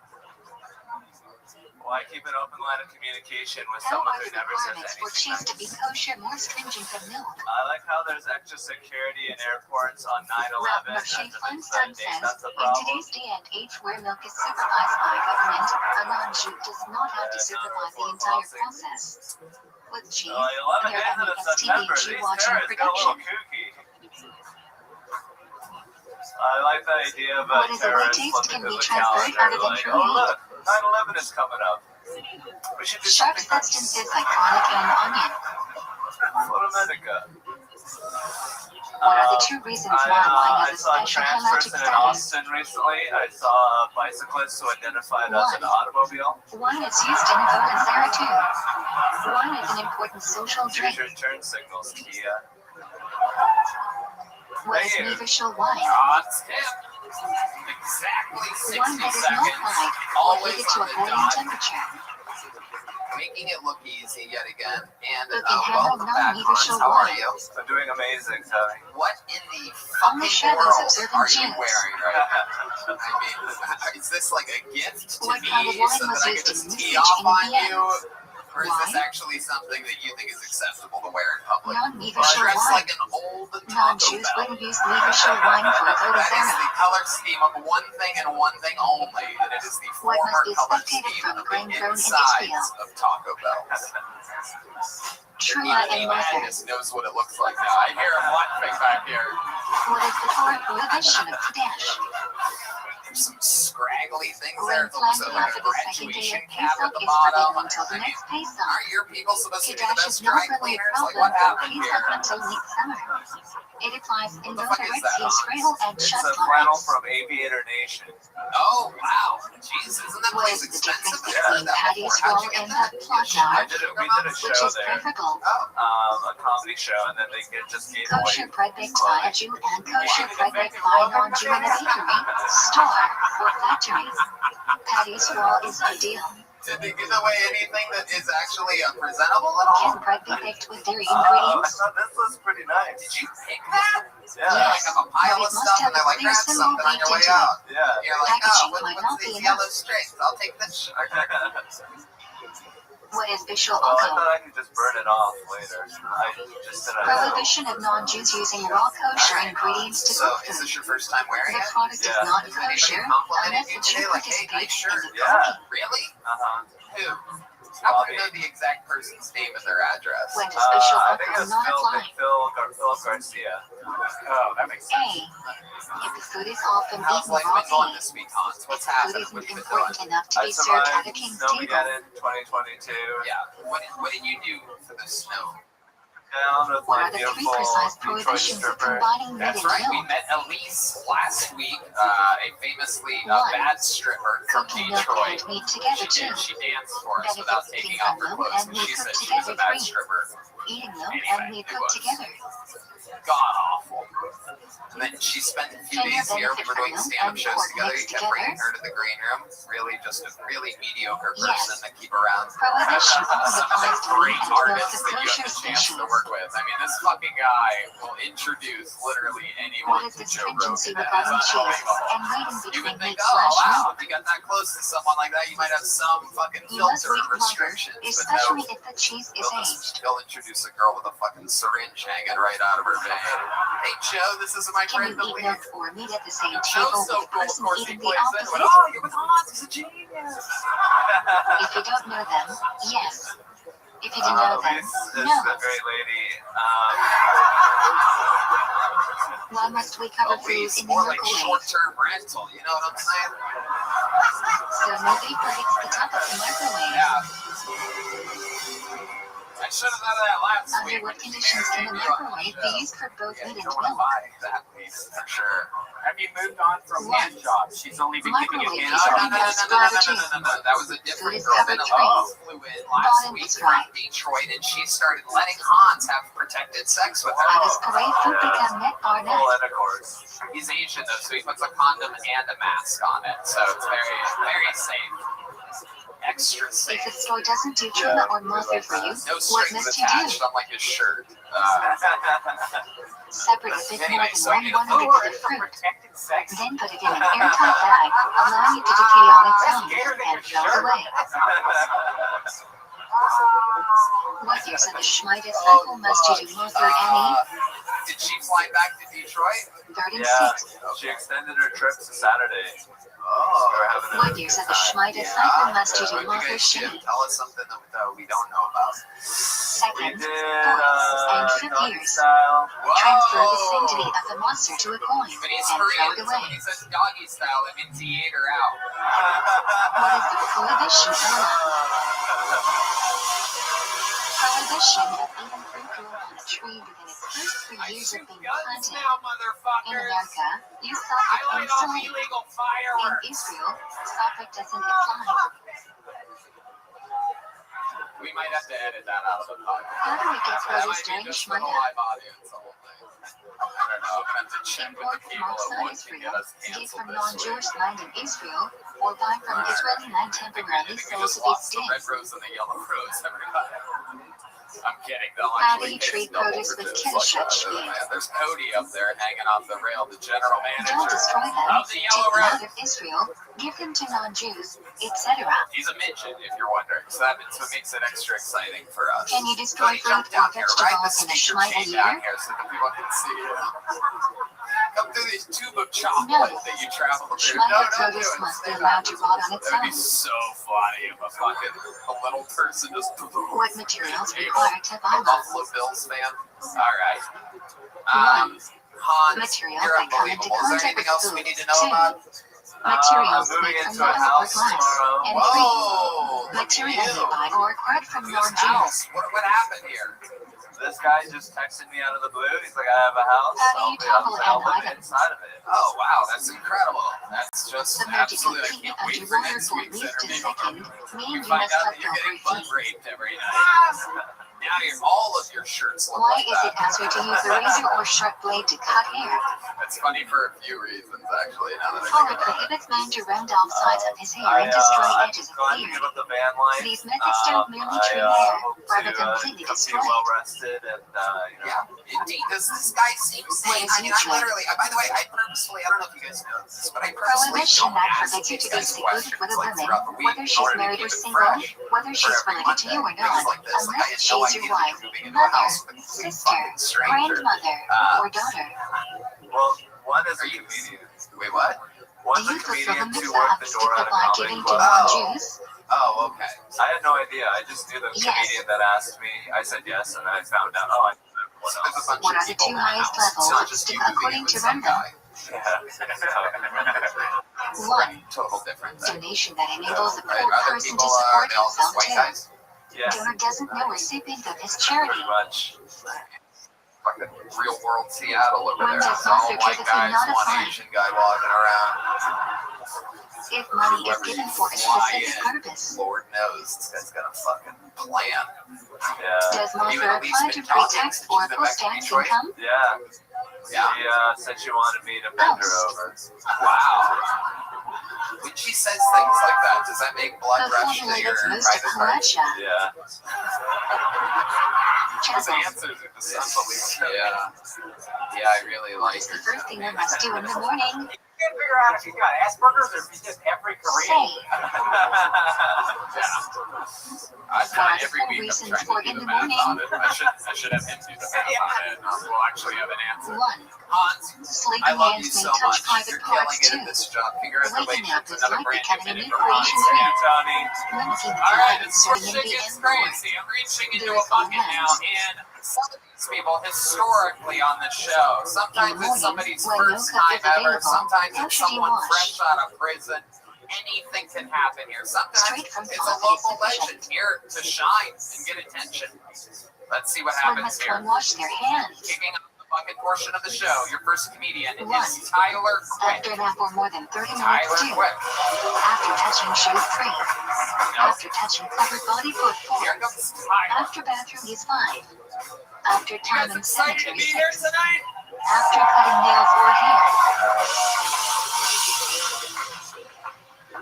Speaker 11: Well, I keep an open line of communication with
Speaker 2: How
Speaker 11: someone
Speaker 2: are
Speaker 11: who
Speaker 2: the
Speaker 11: never says
Speaker 2: requirements for
Speaker 11: anything
Speaker 2: cheese to be
Speaker 11: nice.
Speaker 2: kosher more stringent than milk?
Speaker 11: I like how there's extra security in airports on 9/11
Speaker 2: Moshe
Speaker 11: as if it's
Speaker 2: Feinstein
Speaker 11: Sunday.
Speaker 2: says,
Speaker 11: That's a
Speaker 2: in
Speaker 11: problem.
Speaker 2: today's day and age where milk is supervised by government, a non-Jew does not have to supervise the entire process. With cheese,
Speaker 11: 11
Speaker 2: there
Speaker 11: days
Speaker 2: are
Speaker 11: into
Speaker 2: many
Speaker 11: September.
Speaker 2: STD
Speaker 11: These
Speaker 2: watching
Speaker 11: terrorists got a little
Speaker 2: production.
Speaker 11: kooky. I like the idea of
Speaker 2: What is a
Speaker 11: terrorists
Speaker 2: taste
Speaker 11: flipping
Speaker 2: can
Speaker 11: to
Speaker 2: be
Speaker 11: the
Speaker 2: transferred
Speaker 11: calendar
Speaker 2: other than
Speaker 11: like,
Speaker 2: through
Speaker 11: oh
Speaker 2: meat.
Speaker 11: look, 9/11 is coming up. We should do
Speaker 2: Sharp
Speaker 11: something nice.
Speaker 2: substances like garlic and onion.
Speaker 11: Photomedica.
Speaker 2: What are the two reasons why wine
Speaker 11: I
Speaker 2: has a
Speaker 11: saw a
Speaker 2: special
Speaker 11: trans
Speaker 2: halachic
Speaker 11: person in
Speaker 2: status?
Speaker 11: Austin recently. I saw a bicyclist who identified as an automobile.
Speaker 2: Wine is used in Avodah Zarah too. Wine is an important social
Speaker 11: Use
Speaker 2: drink.
Speaker 11: your turn signals, Kia.
Speaker 2: What is universal wine?
Speaker 3: Exactly 60
Speaker 2: One that is not
Speaker 3: seconds.
Speaker 2: fried or
Speaker 3: Always
Speaker 2: heated to
Speaker 3: on
Speaker 2: a
Speaker 3: the
Speaker 2: boiling
Speaker 3: dot.
Speaker 2: temperature.
Speaker 3: Making it look easy yet again. And
Speaker 2: Look and handle
Speaker 3: welcome back,
Speaker 2: non-universal
Speaker 3: Hans. How are
Speaker 2: wine.
Speaker 3: you?
Speaker 11: I'm doing amazing, Tony.
Speaker 3: What in the
Speaker 2: Only
Speaker 3: fucking
Speaker 2: shadows
Speaker 3: world
Speaker 2: observant
Speaker 3: are you
Speaker 2: Jews.
Speaker 3: wearing right now? I mean, is this like a gift to
Speaker 2: What
Speaker 3: me
Speaker 2: kind of wine
Speaker 3: so
Speaker 2: was
Speaker 3: that I
Speaker 2: used
Speaker 3: can
Speaker 2: in
Speaker 3: just
Speaker 2: this
Speaker 3: tee
Speaker 2: speech
Speaker 3: off
Speaker 2: in
Speaker 3: on
Speaker 2: Vienna?
Speaker 3: you? Or is this
Speaker 2: Wine?
Speaker 3: actually something that you think is acceptable to wear in public?
Speaker 2: Non-universal
Speaker 3: Dress
Speaker 2: wine.
Speaker 3: like an old Taco
Speaker 2: Non-Jews
Speaker 3: Bell.
Speaker 2: wouldn't use universal wine for Avodah
Speaker 3: That is
Speaker 2: Zarah.
Speaker 3: the color scheme of one thing and one thing only, and it is the
Speaker 2: What must
Speaker 3: former
Speaker 2: be
Speaker 3: color
Speaker 2: spectated
Speaker 3: scheme
Speaker 2: from
Speaker 3: of
Speaker 2: grain
Speaker 3: the
Speaker 2: grown in
Speaker 3: insides
Speaker 2: Israel?
Speaker 3: of Taco Bells.
Speaker 2: Trua
Speaker 3: Even
Speaker 2: and
Speaker 3: the
Speaker 2: Mother.
Speaker 3: madness knows what it looks like now. I hear him laughing back here.
Speaker 2: What is the Torah prohibition of Kadesh?
Speaker 3: There's some scraggly things
Speaker 2: Grain
Speaker 3: there. It's almost
Speaker 2: planting
Speaker 3: like
Speaker 2: after
Speaker 3: a
Speaker 2: the second day
Speaker 3: graduation
Speaker 2: of
Speaker 3: cap at
Speaker 2: Pesach
Speaker 3: the
Speaker 2: is
Speaker 3: bottom.
Speaker 2: forbidden until the
Speaker 3: I mean,
Speaker 2: next Pesach.
Speaker 3: aren't your people supposed to be the
Speaker 2: Kadesh
Speaker 3: best
Speaker 2: is not
Speaker 3: dry
Speaker 2: really a
Speaker 3: cleaners? Like,
Speaker 2: problem
Speaker 3: what
Speaker 2: for
Speaker 3: happened
Speaker 2: Pesach
Speaker 3: here?
Speaker 2: until late summer. It applies in
Speaker 3: What the
Speaker 2: both
Speaker 3: fuck
Speaker 2: the
Speaker 3: is
Speaker 2: Red
Speaker 3: that
Speaker 2: Sea,
Speaker 3: on?
Speaker 2: Israel, and
Speaker 11: It's
Speaker 2: Shus
Speaker 11: a flannel
Speaker 2: lines.
Speaker 11: from Aviator Nation.
Speaker 3: Oh, wow. Jeez, isn't that
Speaker 2: What
Speaker 3: place
Speaker 2: is the
Speaker 3: expensive?
Speaker 2: difference
Speaker 3: I heard
Speaker 2: between
Speaker 3: that
Speaker 2: patties
Speaker 3: before. How'd
Speaker 2: roll
Speaker 3: you get
Speaker 2: and
Speaker 3: that?
Speaker 2: the
Speaker 3: You
Speaker 2: plot
Speaker 3: get
Speaker 11: we
Speaker 2: jar,
Speaker 11: did a
Speaker 2: which
Speaker 11: show
Speaker 2: is
Speaker 11: there,
Speaker 2: preferable?
Speaker 3: Oh,
Speaker 11: a comedy show, and then they just gave
Speaker 2: Kosher
Speaker 11: away
Speaker 2: bread baked by a Jew and kosher bread baked by a non-Jew in a bakery, store, or factory. Patties roll is ideal.
Speaker 3: did they give away anything that is actually presentable at all?
Speaker 2: Can bread be baked with dairy
Speaker 11: I
Speaker 2: ingredients?
Speaker 11: thought this was pretty nice.
Speaker 3: Did you pick that?
Speaker 11: Yeah.
Speaker 3: Like
Speaker 2: Yes,
Speaker 3: a pile
Speaker 2: but
Speaker 3: of
Speaker 2: it must
Speaker 3: stuff
Speaker 2: have
Speaker 3: and they're
Speaker 2: a
Speaker 3: like,
Speaker 2: clear
Speaker 3: grab
Speaker 2: symbol
Speaker 3: something on your
Speaker 2: baked
Speaker 3: way
Speaker 2: into it.
Speaker 3: out.
Speaker 11: Yeah.
Speaker 3: You're like,
Speaker 2: Packaging
Speaker 3: oh,
Speaker 2: might
Speaker 3: what's
Speaker 2: not be
Speaker 3: these
Speaker 2: enough.
Speaker 3: yellow strings? I'll take this.
Speaker 2: What is Bishul
Speaker 11: Well, I
Speaker 2: Oko?
Speaker 11: thought I could just burn it off later. I just did a
Speaker 2: Prohibition of non-Jews using raw kosher ingredients to
Speaker 3: So,
Speaker 2: cook
Speaker 3: is
Speaker 2: food.
Speaker 3: this your first time wearing
Speaker 2: The
Speaker 3: it?
Speaker 2: product is
Speaker 11: Yeah.
Speaker 2: not
Speaker 3: Has anybody
Speaker 2: kosher
Speaker 3: complimented
Speaker 2: unless
Speaker 3: you
Speaker 2: the Jew
Speaker 3: today? Like, hey, nice
Speaker 2: participates
Speaker 3: shirt.
Speaker 2: in the
Speaker 11: Yeah.
Speaker 2: cooking.
Speaker 3: Really?
Speaker 11: Uh-huh.
Speaker 3: Who? I want to know the exact person's name and their address.
Speaker 2: When a special
Speaker 11: I think
Speaker 2: offer
Speaker 11: it's
Speaker 2: not
Speaker 11: Phil
Speaker 2: apply.
Speaker 11: Garcia.
Speaker 10: Oh, that makes sense.
Speaker 2: A. If the food is often
Speaker 3: How's
Speaker 2: eaten
Speaker 3: life
Speaker 2: raw
Speaker 3: been going
Speaker 2: day,
Speaker 3: this week, Hans?
Speaker 2: if
Speaker 3: What's
Speaker 2: the food
Speaker 3: happening?
Speaker 2: isn't
Speaker 3: What have you been doing?
Speaker 2: important enough to
Speaker 11: I
Speaker 2: be served at a
Speaker 11: survived
Speaker 2: king's table,
Speaker 11: Snowmageddon 2022.
Speaker 3: Yeah. What did you do for the snow?
Speaker 11: Down with
Speaker 2: what
Speaker 11: my
Speaker 2: are the 3
Speaker 11: beautiful
Speaker 2: precise
Speaker 11: Detroit
Speaker 2: prohibitions of
Speaker 11: stripper.
Speaker 2: combining meat
Speaker 3: That's
Speaker 2: and
Speaker 3: right. We
Speaker 2: milk?
Speaker 3: met Elise last week, a famously bad stripper from
Speaker 2: Cooking milk
Speaker 3: Detroit.
Speaker 2: and meat together
Speaker 3: She
Speaker 2: too.
Speaker 3: did. She danced for us without
Speaker 2: Benefits
Speaker 3: taking
Speaker 2: came
Speaker 3: off
Speaker 2: from
Speaker 3: her
Speaker 2: milk
Speaker 3: clothes,
Speaker 2: and
Speaker 3: but
Speaker 2: meat
Speaker 3: she
Speaker 2: cooked
Speaker 3: said she was a
Speaker 2: together
Speaker 3: bad
Speaker 2: 3.
Speaker 3: stripper.
Speaker 2: Eating milk
Speaker 3: Anyway,
Speaker 2: and meat
Speaker 3: it
Speaker 2: cooked
Speaker 3: was
Speaker 2: together.
Speaker 3: God awful. And then she spent a few
Speaker 2: Can you
Speaker 3: days here. We
Speaker 2: benefit
Speaker 3: were
Speaker 2: from
Speaker 3: doing
Speaker 2: milk
Speaker 3: stand-up
Speaker 2: and
Speaker 3: shows
Speaker 2: pork
Speaker 3: together. He
Speaker 2: mixed
Speaker 3: kept
Speaker 2: together?
Speaker 3: bringing her to the green room. Really, just a really mediocre person
Speaker 2: Yes.
Speaker 3: to keep around.
Speaker 2: Prohibition only
Speaker 3: Some of
Speaker 2: applies
Speaker 3: the
Speaker 2: to meat
Speaker 3: great
Speaker 2: and milk
Speaker 3: artists
Speaker 2: of
Speaker 3: that you
Speaker 2: kosher
Speaker 3: have the chance to
Speaker 2: species.
Speaker 3: work with. I mean, this fucking guy will introduce literally
Speaker 2: What
Speaker 3: anyone
Speaker 2: is
Speaker 3: to
Speaker 2: the
Speaker 3: Joe
Speaker 2: stringency
Speaker 3: Rogan.
Speaker 2: regarding
Speaker 3: It's
Speaker 2: cheese
Speaker 3: unbelievable.
Speaker 2: and waiting
Speaker 3: You
Speaker 2: between
Speaker 3: would think,
Speaker 2: meat
Speaker 3: oh
Speaker 2: slash
Speaker 3: wow,
Speaker 2: milk?
Speaker 3: if you got that close to someone like that, you might have some fucking
Speaker 2: You must
Speaker 3: filter
Speaker 2: wait longer,
Speaker 3: restrictions. But no,
Speaker 2: especially if the cheese is aged.
Speaker 3: he'll introduce a girl with a fucking syringe hanging right out of her vein. Hey Joe, this is my
Speaker 2: Can
Speaker 3: friend
Speaker 2: you eat
Speaker 3: Elise.
Speaker 2: milk or meat at the same table
Speaker 3: Joe's so
Speaker 2: with the
Speaker 3: cool, of
Speaker 2: person
Speaker 3: course he
Speaker 2: eating the
Speaker 3: plays it.
Speaker 2: opposite?
Speaker 3: Oh, you're with Hans, he's a genius.
Speaker 2: If you don't know them, yes. If you do know them,
Speaker 11: Elise is
Speaker 2: no.
Speaker 11: a great lady.
Speaker 2: Why must we cover food
Speaker 3: Elise,
Speaker 2: in the
Speaker 3: more like
Speaker 2: microwave?
Speaker 3: short-term rental, you know what I'm saying?
Speaker 2: So nobody predicts the top of the microwave.
Speaker 3: Yeah. I should have done that last
Speaker 2: Under
Speaker 3: week.
Speaker 2: what conditions can the microwave be used for both
Speaker 3: Yeah,
Speaker 2: meat
Speaker 3: you
Speaker 2: and
Speaker 3: don't want to
Speaker 2: milk?
Speaker 3: buy that piece, for sure.
Speaker 10: Have you moved on from hand jobs? She's only been giving you
Speaker 2: Microwave
Speaker 10: hand
Speaker 2: is
Speaker 3: No,
Speaker 10: jobs.
Speaker 3: no, no, no, no, no, no, no, no, no. That was a different
Speaker 2: Food is
Speaker 3: girl.
Speaker 2: covered
Speaker 3: Then
Speaker 2: tray.
Speaker 3: Elise flew in last
Speaker 2: Bottom
Speaker 3: week
Speaker 2: is
Speaker 3: from
Speaker 2: right.
Speaker 3: Detroit, and she started letting Hans have protected sex with
Speaker 2: How
Speaker 3: her.
Speaker 2: does parade food become net or net?
Speaker 11: Full intercourse.
Speaker 3: He's Asian though, so he puts a condom and a mask on it, so it's very, very safe. Extra safe.
Speaker 2: If the store doesn't do tuna or mustard for you,
Speaker 3: No
Speaker 2: what
Speaker 3: strings
Speaker 2: must you do?
Speaker 3: attached, unlike his shirt.
Speaker 2: Separate a bit more
Speaker 3: Anyway,
Speaker 2: than
Speaker 3: so
Speaker 2: 1
Speaker 3: you
Speaker 2: one
Speaker 3: know,
Speaker 2: hundred of the fruit.
Speaker 10: Protected sex.
Speaker 2: Then put it in an airtight bag, allowing it to decay on its own, and throw it away. What years of the Schmiede cycle must you do Martha Annie?
Speaker 3: Did she fly back to Detroit?
Speaker 2: 36.
Speaker 11: Yeah, she extended her trip to Saturday.
Speaker 3: Oh.
Speaker 2: What years of the Schmiede cycle must you do
Speaker 3: What did you
Speaker 2: Martha
Speaker 3: guys do?
Speaker 2: Shea?
Speaker 3: Tell us something that we don't know about.
Speaker 11: We
Speaker 2: Second,
Speaker 11: did
Speaker 2: fourth, and fifth
Speaker 11: doggy
Speaker 2: years.
Speaker 11: style.
Speaker 2: Transfer the sanctity of the monster to a coin
Speaker 3: But he's
Speaker 2: and throw
Speaker 3: Korean,
Speaker 2: it
Speaker 3: so when
Speaker 2: away.
Speaker 3: he says doggy style, it means he ate her out.
Speaker 2: What is the prohibition of? Prohibition of eating fruit grown on a tree within its first 3 years of being planted. In America, you saw it unsolid.
Speaker 3: illegal
Speaker 2: In
Speaker 3: fireworks.
Speaker 2: Israel, Sophic doesn't apply.
Speaker 3: We might have to edit that out of the podcast.
Speaker 2: How do we get
Speaker 3: That
Speaker 2: produce
Speaker 3: might be
Speaker 2: during
Speaker 3: just for the
Speaker 2: Shmaya?
Speaker 3: live audience, the whole thing. I don't know. I'm gonna have to check with
Speaker 2: Import
Speaker 3: the
Speaker 2: from
Speaker 3: people
Speaker 2: outside
Speaker 3: that want to get
Speaker 2: Israel,
Speaker 3: us
Speaker 2: get
Speaker 3: canceled
Speaker 2: from
Speaker 3: this week.
Speaker 2: non-Jewish land in Israel, or buy from Israeli land
Speaker 3: I think
Speaker 2: temporarily
Speaker 3: we
Speaker 2: sold
Speaker 3: just
Speaker 2: to be
Speaker 3: lost the red
Speaker 2: extinct.
Speaker 3: rose and the yellow rose, everybody. I'm kidding. They'll
Speaker 2: How do
Speaker 3: actually
Speaker 2: you
Speaker 3: pay
Speaker 2: treat
Speaker 3: double
Speaker 2: produce
Speaker 3: for
Speaker 2: with
Speaker 3: this.
Speaker 2: Kiddush
Speaker 3: There's Cody up there hanging off the rail, the general
Speaker 2: Don't
Speaker 3: manager
Speaker 2: destroy them,
Speaker 3: of the
Speaker 2: take
Speaker 3: yellow
Speaker 2: them out
Speaker 3: rose.
Speaker 2: of Israel, give them to non-Jews, etc.
Speaker 3: He's a midget, if you're wondering. So that makes it extra exciting for us.
Speaker 2: Can you destroy
Speaker 3: Cody,
Speaker 2: fruit
Speaker 3: jump
Speaker 2: or
Speaker 3: down here, ride the
Speaker 2: vegetables in a
Speaker 3: speaker
Speaker 2: Shmaya
Speaker 3: chain down
Speaker 2: year?
Speaker 3: here so that people can see you. Come through these tube of chocolate
Speaker 2: No.
Speaker 3: that you travel through.
Speaker 2: Shmaya
Speaker 3: No, don't do
Speaker 2: produce
Speaker 3: it.
Speaker 2: must be
Speaker 3: Stay
Speaker 2: allowed
Speaker 3: back.
Speaker 2: to rot on its
Speaker 3: That would be
Speaker 2: own.
Speaker 3: so funny if a little person just
Speaker 2: What materials
Speaker 3: table.
Speaker 2: require
Speaker 3: A
Speaker 2: tabama?
Speaker 3: Buffalo Bills fan. All right.
Speaker 2: One.
Speaker 3: Hans,
Speaker 2: Materials
Speaker 3: you're
Speaker 2: that come into
Speaker 3: unbelievable. Is there
Speaker 2: contact
Speaker 3: anything
Speaker 2: with
Speaker 3: else we
Speaker 2: food.
Speaker 3: need to know
Speaker 2: 2.
Speaker 3: about?
Speaker 2: Materials
Speaker 11: I'm moving
Speaker 2: made from
Speaker 11: into a
Speaker 2: metal or
Speaker 11: house
Speaker 2: glass.
Speaker 11: tomorrow.
Speaker 2: And 3.
Speaker 3: Whoa! Look at
Speaker 2: Materials
Speaker 3: you.
Speaker 2: you buy or acquired from
Speaker 3: Whose
Speaker 2: non-Jews.
Speaker 3: house? What happened here?
Speaker 11: This guy just texted me out of the blue. He's like, I have a house.
Speaker 2: How do you toggle
Speaker 11: I'll
Speaker 2: an
Speaker 11: live
Speaker 2: item?
Speaker 11: inside of it.
Speaker 3: Oh wow, that's incredible. That's just
Speaker 2: Submerge it
Speaker 3: absolutely. I
Speaker 2: completely
Speaker 3: can't wait for
Speaker 2: underwater
Speaker 3: next
Speaker 2: for at
Speaker 3: week's
Speaker 2: least a
Speaker 3: interview.
Speaker 2: second,
Speaker 3: You
Speaker 2: meaning you
Speaker 3: find
Speaker 2: must
Speaker 3: out
Speaker 2: let
Speaker 3: that you're
Speaker 2: go
Speaker 3: getting
Speaker 2: for a
Speaker 3: butt
Speaker 2: feet.
Speaker 3: raped every night. Now all of your shirts look
Speaker 2: Why
Speaker 3: like
Speaker 2: is it
Speaker 3: that.
Speaker 2: answer to use a razor or sharp blade to cut hair?
Speaker 3: It's funny for a few reasons, actually. Now that I
Speaker 2: Torah
Speaker 3: think about it.
Speaker 2: prohibits man to round off sides of his hair
Speaker 11: I,
Speaker 2: and destroy
Speaker 11: I'm
Speaker 2: edges of
Speaker 11: going to
Speaker 2: beard.
Speaker 11: give up the van life.
Speaker 2: These methods don't merely trim
Speaker 11: I
Speaker 2: hair,
Speaker 11: hope
Speaker 2: rather
Speaker 11: to
Speaker 2: completely
Speaker 11: come to
Speaker 2: destroy
Speaker 11: you well
Speaker 2: it.
Speaker 11: rested and
Speaker 3: Yeah, indeed. Does this guy seem sane? I mean, I literally, by the way, I purposefully, I don't know if you guys know this, but I purposely
Speaker 2: Prohibition
Speaker 3: don't
Speaker 2: that
Speaker 3: ask
Speaker 2: forbids you
Speaker 3: these
Speaker 2: to be
Speaker 3: guys
Speaker 2: secluded
Speaker 3: questions
Speaker 2: with a
Speaker 3: like
Speaker 2: woman,
Speaker 3: throughout the week
Speaker 2: whether
Speaker 3: in
Speaker 2: she's
Speaker 3: order to
Speaker 2: married
Speaker 3: keep
Speaker 2: or
Speaker 3: it
Speaker 2: single,
Speaker 3: fresh
Speaker 2: whether
Speaker 3: for
Speaker 2: she's
Speaker 3: every
Speaker 2: related to you or
Speaker 3: Monday. Things
Speaker 2: not,
Speaker 3: like this. Like, I
Speaker 2: unless
Speaker 3: had no
Speaker 2: she's
Speaker 3: idea
Speaker 2: your
Speaker 3: that
Speaker 2: wife,
Speaker 3: you were moving into a
Speaker 2: mother,
Speaker 3: house with a complete
Speaker 2: sister,
Speaker 3: fucking stranger.
Speaker 2: grandmother, or daughter.
Speaker 11: well, one is
Speaker 3: Are
Speaker 11: a
Speaker 3: you?
Speaker 11: comedian.
Speaker 3: Wait, what?
Speaker 2: Do
Speaker 11: One's a
Speaker 2: you fulfill the
Speaker 11: comedian, two
Speaker 2: mitzvah
Speaker 11: work
Speaker 2: of
Speaker 11: the door at a
Speaker 2: stigma by
Speaker 11: comedy
Speaker 2: giving to
Speaker 11: club.
Speaker 2: non-Jews?
Speaker 3: Oh, okay.
Speaker 11: I had no idea. I just knew the comedian that asked me. I said yes, and then I found out. Oh, I knew everyone
Speaker 3: So there's a
Speaker 11: else.
Speaker 3: bunch
Speaker 2: What
Speaker 3: of
Speaker 2: are the
Speaker 3: people
Speaker 2: two
Speaker 3: in the
Speaker 2: highest
Speaker 3: house. It's not
Speaker 2: levels,
Speaker 3: just you moving
Speaker 2: according
Speaker 3: in
Speaker 2: to
Speaker 3: with some
Speaker 2: Random?
Speaker 3: guy.
Speaker 11: Yeah.
Speaker 2: One,
Speaker 3: Total different thing.
Speaker 2: donation that enables a
Speaker 3: Right?
Speaker 2: poor
Speaker 3: Other
Speaker 2: person
Speaker 3: people
Speaker 2: to
Speaker 3: are
Speaker 2: support
Speaker 3: they all just
Speaker 2: himself
Speaker 3: white
Speaker 2: too.
Speaker 3: guys?
Speaker 11: Yeah.
Speaker 2: Donor doesn't know recipient of his charity.
Speaker 11: Pretty much.
Speaker 3: Fucking real world Seattle over
Speaker 2: One
Speaker 3: there.
Speaker 2: does
Speaker 3: It's all
Speaker 2: not
Speaker 3: white
Speaker 2: certificate
Speaker 3: guys,
Speaker 2: not
Speaker 3: one
Speaker 2: apply.
Speaker 3: Asian guy walking around.
Speaker 2: If money is
Speaker 3: Whoever
Speaker 2: given
Speaker 3: you
Speaker 2: for a
Speaker 3: fly
Speaker 2: specific
Speaker 3: in,
Speaker 2: purpose,
Speaker 3: Lord knows this guy's got a fucking plan.
Speaker 11: Yeah.
Speaker 2: does
Speaker 3: You
Speaker 2: Mothra
Speaker 3: at least
Speaker 2: apply
Speaker 3: been
Speaker 2: to
Speaker 3: talking
Speaker 2: pre-tax
Speaker 3: since
Speaker 2: or
Speaker 3: she's been back to
Speaker 2: post-tax
Speaker 3: Detroit?
Speaker 2: income?
Speaker 11: Yeah.
Speaker 3: Yeah.
Speaker 11: She said she wanted me to bend her over.
Speaker 3: Wow. When she says things like that, does that make blood
Speaker 2: The
Speaker 3: rush to
Speaker 2: formula
Speaker 3: your
Speaker 2: that's most
Speaker 3: private parts?
Speaker 2: Appalachia.
Speaker 11: Yeah.
Speaker 3: His
Speaker 2: Chapel.
Speaker 3: answers are just unbelievable. Yeah. Yeah, I really like
Speaker 2: What's the
Speaker 3: her.
Speaker 2: first thing I must do in the morning?
Speaker 7: You can't figure out if he's got Asperger's or if he's just every Korean.
Speaker 2: Say.
Speaker 3: I've
Speaker 2: What are
Speaker 3: tried
Speaker 2: the
Speaker 3: every
Speaker 2: four
Speaker 3: week. I'm
Speaker 2: reasons
Speaker 3: trying
Speaker 2: for
Speaker 3: to do
Speaker 2: in
Speaker 3: the
Speaker 2: the
Speaker 3: math
Speaker 2: morning?
Speaker 3: on it. I should have him do the math on it. We'll actually have an answer.
Speaker 2: One,
Speaker 3: Hans, I
Speaker 2: sleeping
Speaker 3: love you
Speaker 2: hands may
Speaker 3: so
Speaker 2: touch
Speaker 3: much.
Speaker 2: private
Speaker 3: You're killing
Speaker 2: parts
Speaker 3: it
Speaker 2: too.
Speaker 3: at this job. Congratulations.
Speaker 2: Waking up is
Speaker 3: Another
Speaker 2: like
Speaker 3: brand
Speaker 2: becoming a
Speaker 3: new
Speaker 2: new
Speaker 3: from Hans.
Speaker 2: creation
Speaker 11: Hey,
Speaker 2: too.
Speaker 11: Tony.
Speaker 2: Mimicking the
Speaker 3: Alright,
Speaker 2: habits
Speaker 3: this
Speaker 2: of
Speaker 3: shit
Speaker 2: the
Speaker 3: gets
Speaker 2: and
Speaker 3: crazy. I'm reaching into
Speaker 2: There
Speaker 3: a
Speaker 2: is one
Speaker 3: bucket now,
Speaker 2: lens.
Speaker 3: and some of these people, historically on the show, sometimes it's somebody's first time ever, sometimes it's someone fresh out of prison. Anything can happen here. Sometimes it's a local legend here to shine and get attention. Let's see what
Speaker 2: When
Speaker 3: happens
Speaker 2: must
Speaker 3: here.
Speaker 2: one wash their hands?
Speaker 3: Kicking off the bucket portion of the show, your first comedian
Speaker 2: One.
Speaker 3: is Tyler
Speaker 2: After
Speaker 3: Quick.
Speaker 2: a nap for more than 30 minutes
Speaker 3: Tyler
Speaker 2: two.
Speaker 3: Quick.
Speaker 2: After touching shoe 3. After touching covered body foot 4.
Speaker 3: Here comes Tyler.
Speaker 2: After bathroom is 5. After
Speaker 3: You
Speaker 2: time
Speaker 3: guys
Speaker 2: and
Speaker 3: excited to
Speaker 2: sanitary
Speaker 3: be here
Speaker 2: 6.
Speaker 3: tonight?
Speaker 2: After cutting nails or hair.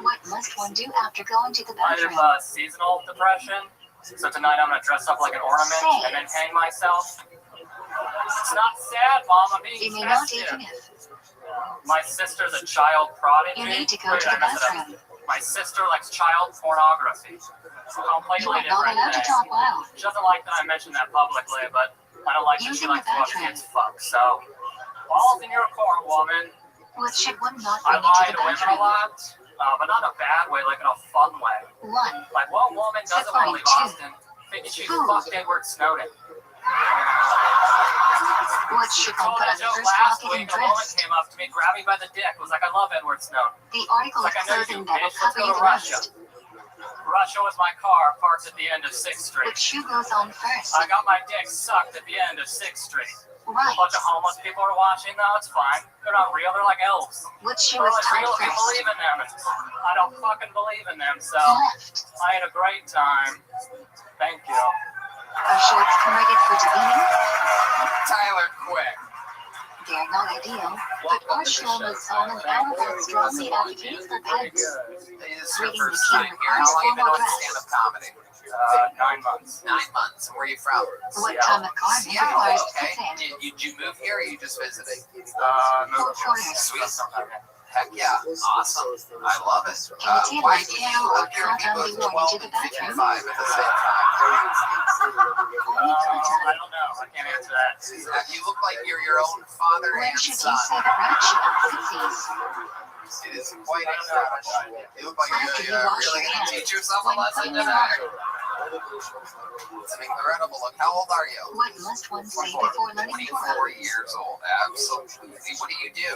Speaker 2: What must one do after going to the
Speaker 9: I
Speaker 2: bathroom?
Speaker 9: have seasonal depression, so tonight I'm gonna dress up like an ornament and then hang myself. It's not sad, Mom. I'm being
Speaker 2: You may not
Speaker 9: festive.
Speaker 2: even if.
Speaker 9: My sister's a child prodigy.
Speaker 2: You need to go
Speaker 9: Wait,
Speaker 2: to the
Speaker 9: I messed it up.
Speaker 2: bathroom.
Speaker 9: My sister likes child pornography. Completely
Speaker 2: You are not
Speaker 9: different
Speaker 2: allowed to
Speaker 9: thing.
Speaker 2: talk loud.
Speaker 9: She doesn't like that I mentioned that publicly, but I don't like that she
Speaker 2: Using
Speaker 9: likes
Speaker 2: the
Speaker 9: to watch
Speaker 2: bathroom.
Speaker 9: kids fuck. So, balls in your court, woman.
Speaker 2: What should one not
Speaker 9: I
Speaker 2: bring into
Speaker 9: lie
Speaker 2: the
Speaker 9: to women a
Speaker 2: bathroom?
Speaker 9: lot, but not in a bad way, like in a fun way.
Speaker 2: 1.
Speaker 9: Like, what woman doesn't want to leave Austin thinking she fucked Edward Snowden?
Speaker 2: What should one
Speaker 9: Told
Speaker 2: put
Speaker 9: that
Speaker 2: on the
Speaker 9: joke
Speaker 2: first
Speaker 9: last
Speaker 2: rocket
Speaker 9: week.
Speaker 2: and
Speaker 9: A woman
Speaker 2: dressed?
Speaker 9: came up to me, grabbed me by the dick, was like, I love Edward Snowden.
Speaker 2: The article of
Speaker 9: Like, I know you,
Speaker 2: clothing that will
Speaker 9: bitch. Let's
Speaker 2: cover
Speaker 9: go
Speaker 2: you
Speaker 9: to
Speaker 2: the
Speaker 9: Russia.
Speaker 2: most.
Speaker 9: Russia was my car parked at the end of 6th Street.
Speaker 2: Which shoe goes on first?
Speaker 9: I got my dick sucked at the end of 6th Street. A
Speaker 2: Right.
Speaker 9: bunch of homeless people are watching, though. It's fine. They're not real. They're like elves.
Speaker 2: Which shoe
Speaker 9: They're
Speaker 2: is
Speaker 9: like
Speaker 2: tied
Speaker 9: real if you
Speaker 2: first?
Speaker 9: believe in them. I don't fucking believe in them, so
Speaker 2: Left.
Speaker 9: I had a great time. Thank you.
Speaker 2: Are shorts corrected for demeaning?
Speaker 3: Tyler Quick.
Speaker 2: They're not ideal, but our show is on an hour that strongly advocates for pets.
Speaker 3: This is your
Speaker 2: Reading
Speaker 3: first
Speaker 2: the
Speaker 3: time
Speaker 2: King
Speaker 3: here. How long have you been
Speaker 2: formal
Speaker 3: doing
Speaker 2: dress.
Speaker 3: stand-up comedy?
Speaker 9: 9 months.
Speaker 3: 9 months. Where are you from?
Speaker 2: What time of garment
Speaker 3: Seattle.
Speaker 2: requires
Speaker 3: Okay.
Speaker 2: consent?
Speaker 3: Did you move here or are you just visiting?
Speaker 9: Moved
Speaker 2: For
Speaker 9: here.
Speaker 2: foreigners.
Speaker 3: Heck yeah. Awesome. I love it.
Speaker 2: Can the
Speaker 3: Why
Speaker 2: tailor's
Speaker 3: do you
Speaker 2: panel or
Speaker 3: appear to be
Speaker 2: countdown
Speaker 3: both
Speaker 2: be worn
Speaker 3: 12
Speaker 2: into the
Speaker 3: and
Speaker 2: bathroom?
Speaker 3: 55 at the same time?
Speaker 2: Only
Speaker 9: I
Speaker 2: countdown.
Speaker 9: don't know. I can't answer that.
Speaker 3: You look like you're your own father
Speaker 2: When
Speaker 3: and
Speaker 2: should
Speaker 3: son.
Speaker 2: you say the ratchet of footsies?
Speaker 3: It is quite incredible. You look like
Speaker 2: After you
Speaker 3: you're
Speaker 2: wash
Speaker 3: really
Speaker 2: your
Speaker 3: going to
Speaker 2: hands.
Speaker 3: teach yourself a
Speaker 2: When
Speaker 3: lesson
Speaker 2: cleaning
Speaker 3: tonight.
Speaker 2: laundry.
Speaker 3: It's an incredible look. How old are you?
Speaker 2: What must one say before learning
Speaker 3: 24
Speaker 2: Torah?
Speaker 3: years old. Absolutely. What do you do?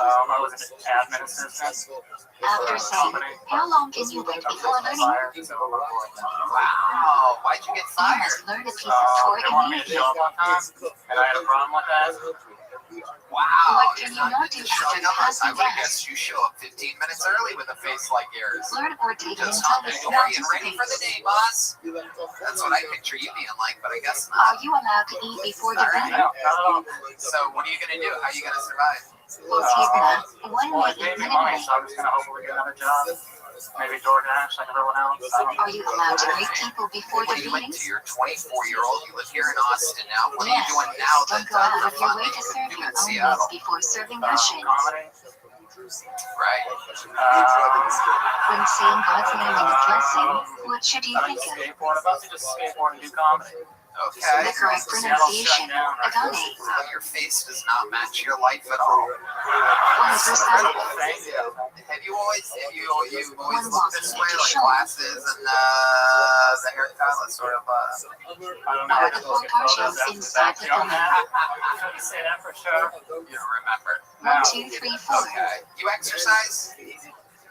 Speaker 9: I was an admin assistant.
Speaker 2: After saying, how long can you wait before learning?
Speaker 9: Fired, so
Speaker 3: Wow. Why'd you get
Speaker 2: You
Speaker 3: fired?
Speaker 2: must learn a piece of Torah
Speaker 9: they wanted me to
Speaker 2: immediately.
Speaker 9: show up on time, and I had a problem with that.
Speaker 3: Wow.
Speaker 2: What can you not do
Speaker 3: Showing
Speaker 2: after
Speaker 3: up on
Speaker 2: passing
Speaker 3: time. I would have
Speaker 2: gas?
Speaker 3: guessed you show up 15 minutes early with a face like yours.
Speaker 2: Learn or take an
Speaker 3: Just humming
Speaker 2: intelligent
Speaker 3: away and ready for the
Speaker 2: space.
Speaker 3: day, boss. That's what I picture you being like, but I guess
Speaker 2: Are
Speaker 3: not.
Speaker 2: you allowed to eat before the
Speaker 3: Alright.
Speaker 2: dinner?
Speaker 9: No, not at all.
Speaker 3: So what are you going to do? How are you going to survive?
Speaker 2: Well, Tigna, one
Speaker 9: Well,
Speaker 2: may
Speaker 9: it paid
Speaker 2: eat
Speaker 9: me money,
Speaker 2: minimally.
Speaker 9: so I'm just gonna hopefully get another job. Maybe DoorDash like everyone else. I don't know.
Speaker 2: Are you allowed to greet people before
Speaker 3: What
Speaker 2: the
Speaker 3: are you into?
Speaker 2: meetings?
Speaker 3: You're 24-year-old. You live here in Austin now. What are you
Speaker 2: Yes.
Speaker 3: doing now
Speaker 2: Don't
Speaker 3: that
Speaker 2: go out
Speaker 3: you're
Speaker 2: of your
Speaker 3: fun
Speaker 2: way
Speaker 3: that
Speaker 2: to
Speaker 3: you
Speaker 2: serve
Speaker 3: can do
Speaker 2: your
Speaker 3: in
Speaker 2: own
Speaker 3: Seattle?
Speaker 2: needs before serving Russians.
Speaker 9: Comedy.
Speaker 3: Right.
Speaker 2: When saying God's name in a blessing, what should you
Speaker 9: I like
Speaker 2: think
Speaker 9: to
Speaker 2: of?
Speaker 9: skateboard. I'm about to just skateboard and do comedy.
Speaker 3: Okay.
Speaker 2: The correct pronunciation, agave.
Speaker 3: Your face does not match your life at all.
Speaker 2: 1%.
Speaker 3: Have you always looked this way, like glasses and the haircut, sort of?
Speaker 10: I don't know.
Speaker 2: Are the four partials inside the filling?
Speaker 10: Can you say that for sure?
Speaker 3: You don't remember.
Speaker 2: 1, 2, 3, 4.
Speaker 3: Okay. You exercise?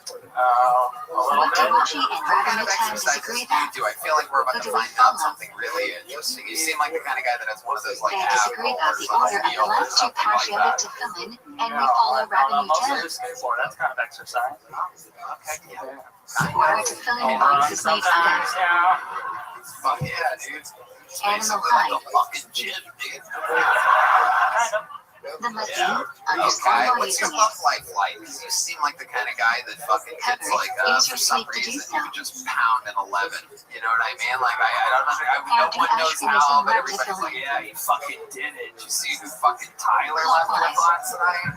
Speaker 2: What do Raji and Rabbi
Speaker 3: What kind of
Speaker 2: Rothschild
Speaker 3: exercises
Speaker 2: disagree
Speaker 3: do you
Speaker 2: about?
Speaker 3: do? I feel like we're about to find out something really interesting. You seem like the kind of guy that has one of those like
Speaker 2: They
Speaker 3: ab
Speaker 2: disagree about
Speaker 3: rollers
Speaker 2: the
Speaker 3: on
Speaker 2: order
Speaker 3: a
Speaker 2: of the
Speaker 3: wheel or
Speaker 2: last two
Speaker 3: something like
Speaker 2: partial
Speaker 3: that.
Speaker 2: to fill in, and we follow Rabbi
Speaker 10: Mostly
Speaker 2: Rothschild.
Speaker 10: skateboard. That's kind of exercise.
Speaker 3: Okay, yeah.
Speaker 2: Order to fill in box is made
Speaker 10: Sometimes,
Speaker 2: of
Speaker 10: yeah.
Speaker 3: Fuck yeah, dude. It's
Speaker 2: animal
Speaker 3: basically like
Speaker 2: hide.
Speaker 3: a fucking gym, dude.
Speaker 10: Kind of.
Speaker 2: The must
Speaker 3: Yeah.
Speaker 2: underscore
Speaker 3: Okay,
Speaker 2: while
Speaker 3: what's your
Speaker 2: using
Speaker 3: love
Speaker 2: it.
Speaker 3: life like? Because you seem like the kind of guy that fucking gets
Speaker 2: Covered.
Speaker 3: like,
Speaker 2: It is
Speaker 3: for
Speaker 2: your
Speaker 3: some
Speaker 2: sleep to do
Speaker 3: reason,
Speaker 2: so.
Speaker 3: you could just pound an 11. You know what I mean? Like, I don't know.
Speaker 2: How
Speaker 3: No
Speaker 2: do
Speaker 3: one knows
Speaker 2: Ashkenazim
Speaker 3: how, but
Speaker 2: rub
Speaker 3: everybody's
Speaker 2: the
Speaker 3: like,
Speaker 2: filling?
Speaker 3: yeah, he fucking did it. Did you see who fucking Tyler left with last night?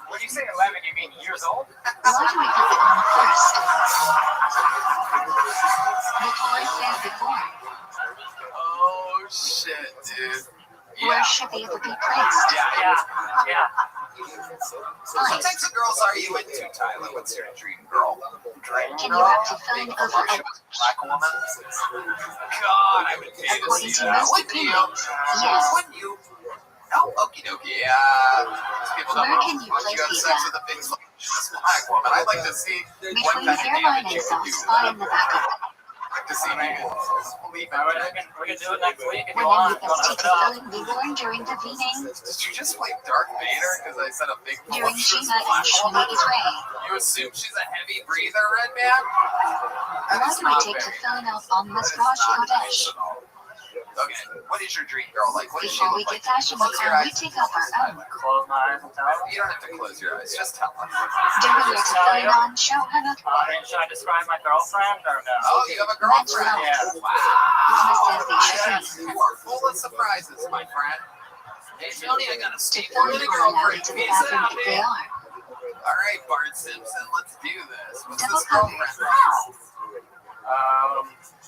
Speaker 10: When you say 11, you mean years old?
Speaker 2: Why do I put it on first? The Torah says before.
Speaker 3: Oh, shit, dude.
Speaker 2: Where should the other be placed?
Speaker 10: Yeah.
Speaker 3: Sometimes the girls are you into, Tyler? What's your dream girl? Dream
Speaker 2: Can
Speaker 3: girl?
Speaker 2: you wrap the filling over a
Speaker 3: Black woman? God, I would pay to
Speaker 2: according
Speaker 3: see
Speaker 2: to
Speaker 3: that.
Speaker 2: most
Speaker 3: Wouldn't you?
Speaker 2: opinions? Yes.
Speaker 3: Wouldn't you? No, okie dokie. People don't
Speaker 2: Where
Speaker 3: know.
Speaker 2: can you
Speaker 3: Once you
Speaker 2: place
Speaker 3: have
Speaker 2: these
Speaker 3: sex
Speaker 2: at?
Speaker 3: with a big black woman, I'd like to see what
Speaker 2: Between
Speaker 3: kind
Speaker 2: the
Speaker 3: of
Speaker 2: hairline
Speaker 3: damage
Speaker 2: and
Speaker 3: you
Speaker 2: soft
Speaker 3: would do.
Speaker 2: spot in the back of it.
Speaker 3: I'd like to see me. Believe
Speaker 10: All right,
Speaker 3: it.
Speaker 10: we can do it next week if you
Speaker 2: Women
Speaker 10: want.
Speaker 2: with
Speaker 10: You want to
Speaker 2: a
Speaker 10: hook it up?
Speaker 2: filling be worn during the V-name,
Speaker 3: Did you just play Darth Vader? Because I said a big
Speaker 2: during
Speaker 3: voluptuous
Speaker 2: Shema and
Speaker 3: black
Speaker 2: Shema
Speaker 3: woman.
Speaker 2: Israel.
Speaker 3: You assume she's a heavy breather, Red Man? That
Speaker 2: Why
Speaker 3: is
Speaker 2: do we
Speaker 3: not
Speaker 2: take the
Speaker 3: very
Speaker 2: filling out on
Speaker 3: That is
Speaker 2: Masraj
Speaker 3: not nice
Speaker 2: Kodesh?
Speaker 3: at all. Okay, what is your dream girl like? What does she
Speaker 2: Before we
Speaker 3: look
Speaker 2: get
Speaker 3: like?
Speaker 2: fashionable,
Speaker 3: Close your
Speaker 2: we
Speaker 3: eyes.
Speaker 2: take up our own.
Speaker 10: Close my eyes and tell
Speaker 3: You don't have to close your eyes. Just tell us.
Speaker 2: Do we wear the filling on show Hannah?
Speaker 10: And should I describe my girlfriend or no?
Speaker 3: Oh, you have a girlfriend?
Speaker 10: Yeah.
Speaker 2: Mama says they
Speaker 3: Yes,
Speaker 2: should
Speaker 3: you are full of surprises, my friend. Hey, Tony, I got a
Speaker 2: be. To
Speaker 3: skateboard
Speaker 2: fill
Speaker 3: and a
Speaker 2: in or allowed
Speaker 3: girlfriend.
Speaker 2: into the
Speaker 3: Peace
Speaker 2: bathroom
Speaker 3: out,
Speaker 2: if they
Speaker 3: man.
Speaker 2: are.
Speaker 3: All right, Bart Simpson, let's do this. What's
Speaker 2: Double
Speaker 3: this girlfriend like?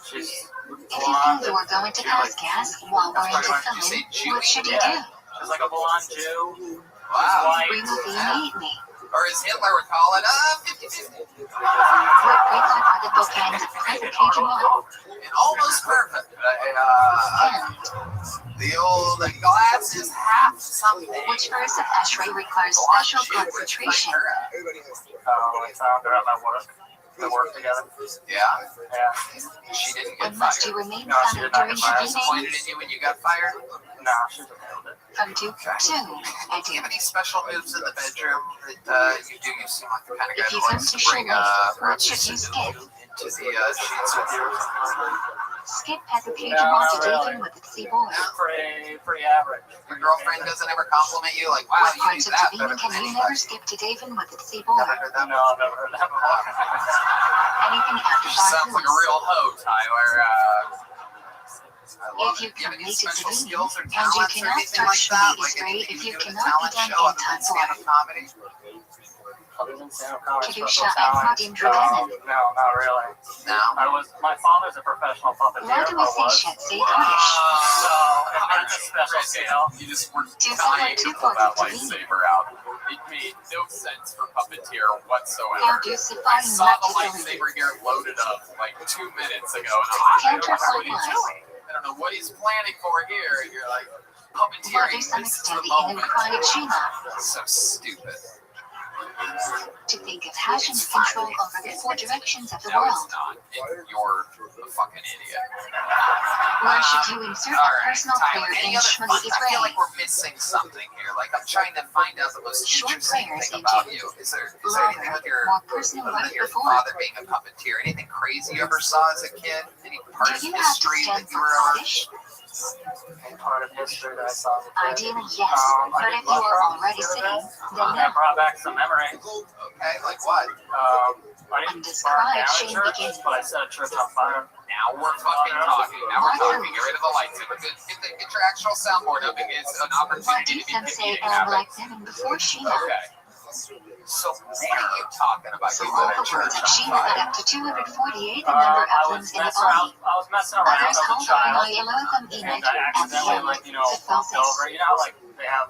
Speaker 10: She's
Speaker 2: If you feel you are going to pass gas while we're into filling, what should you do?
Speaker 10: She's like a blonde Jew.
Speaker 3: Wow.
Speaker 2: Remove the innately.
Speaker 3: Or as Hitler would call it, 50-50.
Speaker 2: What breaks are the bookends of present page 1?
Speaker 3: And almost perfect.
Speaker 2: And
Speaker 3: The old glass is half something.
Speaker 2: which verse of Ashrei requires special concentration?
Speaker 10: I found her at my work. We work together.
Speaker 3: Yeah?
Speaker 10: Yeah.
Speaker 3: She didn't get
Speaker 2: And must
Speaker 3: fired.
Speaker 2: you remain
Speaker 10: No, she
Speaker 2: silent
Speaker 10: did not
Speaker 2: during
Speaker 10: get
Speaker 2: the
Speaker 10: fired.
Speaker 2: meeting?
Speaker 3: Disappointed in you when you got fired?
Speaker 10: No, she's nailed it.
Speaker 2: From 2 to I
Speaker 3: Do you
Speaker 2: do.
Speaker 3: have any special moves in the bedroom that you do? You seem like the kind of guy
Speaker 2: If you
Speaker 3: that
Speaker 2: come
Speaker 3: likes
Speaker 2: to
Speaker 3: to bring
Speaker 2: Shulay, what
Speaker 3: perhaps
Speaker 2: should
Speaker 3: a
Speaker 2: you
Speaker 3: saloon
Speaker 2: skip?
Speaker 3: into the sheets with you.
Speaker 2: Skip at the page
Speaker 10: No,
Speaker 2: 1
Speaker 10: not
Speaker 2: to
Speaker 10: really.
Speaker 2: David with the keyboard.
Speaker 10: Pretty average.
Speaker 3: Your girlfriend doesn't ever compliment you like, wow,
Speaker 2: What
Speaker 3: you
Speaker 2: parts
Speaker 3: do
Speaker 2: of
Speaker 3: that better
Speaker 2: Davina
Speaker 3: than
Speaker 2: can you
Speaker 3: anybody.
Speaker 2: never skip to David with the keyboard?
Speaker 3: Never heard that
Speaker 10: No, I've never heard that before.
Speaker 2: Anything after
Speaker 3: She sounds like a
Speaker 2: Barclays.
Speaker 3: real hoe, Tyler. I love
Speaker 2: If you
Speaker 3: it. Do you have any
Speaker 2: completed
Speaker 3: special
Speaker 2: Davina
Speaker 3: skills or
Speaker 2: and you
Speaker 3: talents or
Speaker 2: cannot
Speaker 3: anything
Speaker 2: start
Speaker 3: like that?
Speaker 2: Shulay
Speaker 3: Like
Speaker 2: Israel
Speaker 3: anything
Speaker 2: if
Speaker 3: you
Speaker 2: you
Speaker 3: do at a
Speaker 2: cannot
Speaker 3: talent
Speaker 2: be done
Speaker 3: show
Speaker 2: in
Speaker 3: other than
Speaker 2: time
Speaker 3: stand-up
Speaker 2: for
Speaker 3: comedy?
Speaker 10: Other than stand-up comedy,
Speaker 2: Kedusha
Speaker 10: special
Speaker 2: and
Speaker 10: talent.
Speaker 2: Pradim Dragonin.
Speaker 10: No, not really.
Speaker 3: No.
Speaker 10: My father's a professional puppeteer.
Speaker 2: Why do we
Speaker 10: or
Speaker 2: say
Speaker 10: was.
Speaker 2: Shet say Kaddish?
Speaker 10: So, that's a special skill.
Speaker 3: You just were
Speaker 2: Do
Speaker 3: dying
Speaker 2: someone
Speaker 3: to
Speaker 2: two
Speaker 3: pull that
Speaker 2: parts of
Speaker 3: lightsaber out. It made no sense for puppeteer whatsoever.
Speaker 2: How do
Speaker 3: I
Speaker 2: Sifai
Speaker 3: saw the
Speaker 2: not
Speaker 3: lightsaber here loaded up like 2 minutes ago, and I'm like, what are you doing? I don't know what he's planning for here. And you're like,
Speaker 2: Well,
Speaker 3: puppeteering,
Speaker 2: to some
Speaker 3: this is the
Speaker 2: extent, the
Speaker 3: moment.
Speaker 2: incarnate Shema.
Speaker 3: So stupid.
Speaker 2: To think of Hashem's control over the 4 directions of the
Speaker 3: No,
Speaker 2: world.
Speaker 3: it's not. You're a fucking idiot.
Speaker 2: Where should you insert
Speaker 3: All
Speaker 2: a
Speaker 3: right,
Speaker 2: personal
Speaker 3: Tyler,
Speaker 2: prayer
Speaker 3: any
Speaker 2: in
Speaker 3: other
Speaker 2: Shmoni
Speaker 3: I feel
Speaker 2: Israel?
Speaker 3: like we're missing something here. Like I'm trying to find out the most
Speaker 2: Short
Speaker 3: interesting
Speaker 2: prayers
Speaker 3: thing
Speaker 2: into
Speaker 3: about you. Is there anything with your
Speaker 2: more personal
Speaker 3: other than
Speaker 2: life
Speaker 3: your
Speaker 2: before?
Speaker 3: father being a puppeteer? Anything crazy you ever saw as a kid? Any part of
Speaker 2: Do you have to
Speaker 3: history
Speaker 2: stand
Speaker 3: that you
Speaker 2: for
Speaker 3: were on?
Speaker 2: Kaddish?
Speaker 10: Part of history that I saw. as a kid.
Speaker 2: Ideally, yes. But if you are already sitting, then
Speaker 10: That
Speaker 2: no.
Speaker 10: brought back some memories.
Speaker 3: Okay, like what?
Speaker 10: I didn't burn
Speaker 2: Undescribed
Speaker 10: down a
Speaker 2: shame
Speaker 10: church,
Speaker 2: begins.
Speaker 10: but I set a church on fire.
Speaker 3: Now we're fucking talking. Now we're talking. Get rid of the lightsaber. Get your actual soundboard up. It's an
Speaker 2: Why
Speaker 3: opportunity
Speaker 2: do
Speaker 3: to be
Speaker 2: some
Speaker 3: picky
Speaker 2: say
Speaker 3: eating habit.
Speaker 2: Black Devin before Shema?
Speaker 3: Okay. So what are you talking about?
Speaker 2: So
Speaker 3: You
Speaker 2: all
Speaker 3: go
Speaker 2: the
Speaker 3: to church
Speaker 2: words of
Speaker 3: on
Speaker 2: Shema
Speaker 3: fire.
Speaker 2: add up to 248, the number
Speaker 9: I
Speaker 2: of
Speaker 9: was
Speaker 2: limbs in the
Speaker 9: messing around.
Speaker 2: body.
Speaker 9: I was messing around
Speaker 2: Others
Speaker 9: as a
Speaker 2: call the
Speaker 9: child,
Speaker 2: Hanai Elohim
Speaker 9: and
Speaker 2: Enoch
Speaker 9: I
Speaker 2: at the
Speaker 9: accidentally,
Speaker 2: end.
Speaker 9: like,
Speaker 2: The
Speaker 9: bumped
Speaker 2: process.
Speaker 9: over. You know, like they have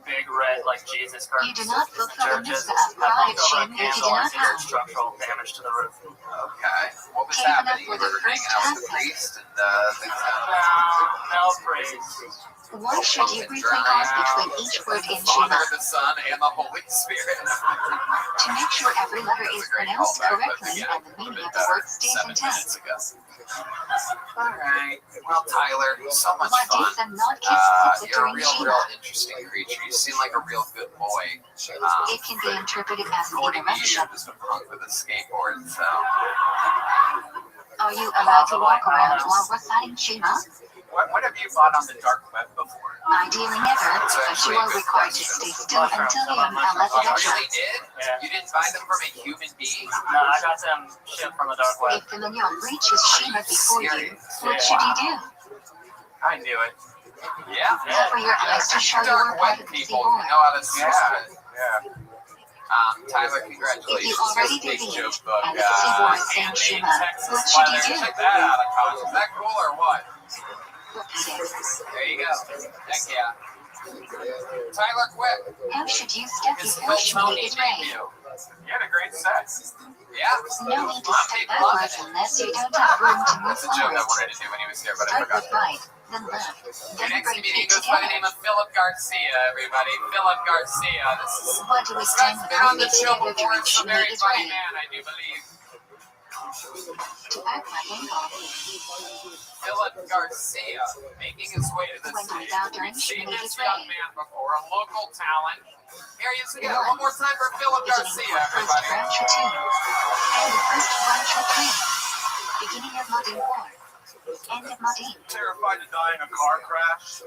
Speaker 9: big red, like Jesus curtains.
Speaker 2: You do not fulfill the
Speaker 9: Churches
Speaker 2: mitzvah of
Speaker 9: have
Speaker 2: pride,
Speaker 9: bumped over a
Speaker 2: Shem, if you
Speaker 9: candle
Speaker 2: do
Speaker 9: and
Speaker 2: not
Speaker 9: see there's
Speaker 2: have.
Speaker 9: structural damage to the roof.
Speaker 3: Okay. What was
Speaker 2: Cave enough
Speaker 3: happening?
Speaker 2: for
Speaker 3: You
Speaker 2: the
Speaker 3: were
Speaker 2: first
Speaker 3: hanging out with the
Speaker 2: Passover.
Speaker 3: priest and things
Speaker 9: No praise.
Speaker 2: Why should you briefly pause between each word in
Speaker 3: the Father,
Speaker 2: Shema
Speaker 3: the Son, and the Holy Spirit.
Speaker 2: to make sure every letter
Speaker 3: That's
Speaker 2: is
Speaker 3: a great
Speaker 2: pronounced
Speaker 3: callback, but
Speaker 2: correctly
Speaker 3: again,
Speaker 2: and the
Speaker 3: would have
Speaker 2: meaning
Speaker 3: been
Speaker 2: of the
Speaker 3: better
Speaker 2: word stays
Speaker 3: 7
Speaker 2: intact?
Speaker 3: minutes ago. Alright. Well, Tyler, so much
Speaker 2: Why
Speaker 3: fun.
Speaker 2: did them not kiss pizza
Speaker 3: You're a
Speaker 2: during
Speaker 3: real
Speaker 2: Shema?
Speaker 3: interesting creature. You seem like a real good boy.
Speaker 2: It can be interpreted as an
Speaker 3: According to you,
Speaker 2: interruption.
Speaker 3: you're just a punk with a skateboard, so.
Speaker 2: Are you allowed to walk around while reciting Shema?
Speaker 5: What have you bought on the dark web before?
Speaker 2: Ideally never, but you are required to stay still until the
Speaker 3: Oh, you
Speaker 2: Unlethedaksha.
Speaker 3: really did?
Speaker 5: Yeah.
Speaker 3: You didn't buy them from a human being?
Speaker 9: No, I got them shipped from the dark web.
Speaker 2: If the mignon reaches Shema before you, what should he do?
Speaker 5: I knew it.
Speaker 3: Yeah.
Speaker 2: Cover your eyes to show you are
Speaker 3: Dark
Speaker 2: part
Speaker 3: web
Speaker 2: of the
Speaker 3: people
Speaker 2: Tzibor.
Speaker 3: know how to see it.
Speaker 5: Yeah.
Speaker 3: Tyler,
Speaker 2: If
Speaker 3: congratulations.
Speaker 2: you already
Speaker 3: Big
Speaker 2: deviate
Speaker 3: joke book.
Speaker 2: and the Tzibor is saying
Speaker 3: Handmade
Speaker 2: Shema,
Speaker 3: Texas
Speaker 2: what should
Speaker 3: leather.
Speaker 2: he do?
Speaker 3: Check that out of college. Is that cool or what?
Speaker 2: Repeat it.
Speaker 3: There you go. Heck yeah. Tyler, quick.
Speaker 2: How should you step
Speaker 3: His
Speaker 2: before Shema
Speaker 3: Tony
Speaker 2: is ready?
Speaker 3: debut.
Speaker 5: You had a great set.
Speaker 3: Yeah.
Speaker 2: No need to step backwards unless you don't have room to move
Speaker 3: That's a joke I
Speaker 2: forward.
Speaker 3: wanted to do when he was here, but I
Speaker 2: Start
Speaker 3: forgot.
Speaker 2: with right, then left,
Speaker 3: Your
Speaker 2: then
Speaker 3: next
Speaker 2: bring
Speaker 3: comedian
Speaker 2: feet
Speaker 3: goes by the name
Speaker 2: together.
Speaker 3: of Philip Garcia, everybody. Philip Garcia. This
Speaker 2: What do we
Speaker 3: guy's
Speaker 2: stand with
Speaker 3: been
Speaker 2: our
Speaker 3: on the
Speaker 2: feet
Speaker 3: show
Speaker 2: together
Speaker 3: before.
Speaker 2: during
Speaker 3: It's a
Speaker 2: Shema
Speaker 3: very
Speaker 2: is
Speaker 3: funny
Speaker 2: ready?
Speaker 3: man, I do believe.
Speaker 2: To act like Engel.
Speaker 3: Philip Garcia, making his way to the
Speaker 2: When do we
Speaker 3: stage.
Speaker 2: bow during
Speaker 3: We've seen
Speaker 2: Shema
Speaker 3: this
Speaker 2: is
Speaker 3: young
Speaker 2: ready?
Speaker 3: man before, a local talent. Here he is again. One more time for Philip
Speaker 2: Beginning
Speaker 3: Garcia,
Speaker 2: for first
Speaker 3: everybody.
Speaker 2: branch or two. And the first branch or three. Beginning of Modin 4. End of Modin.
Speaker 10: Terrified to die in a car crash.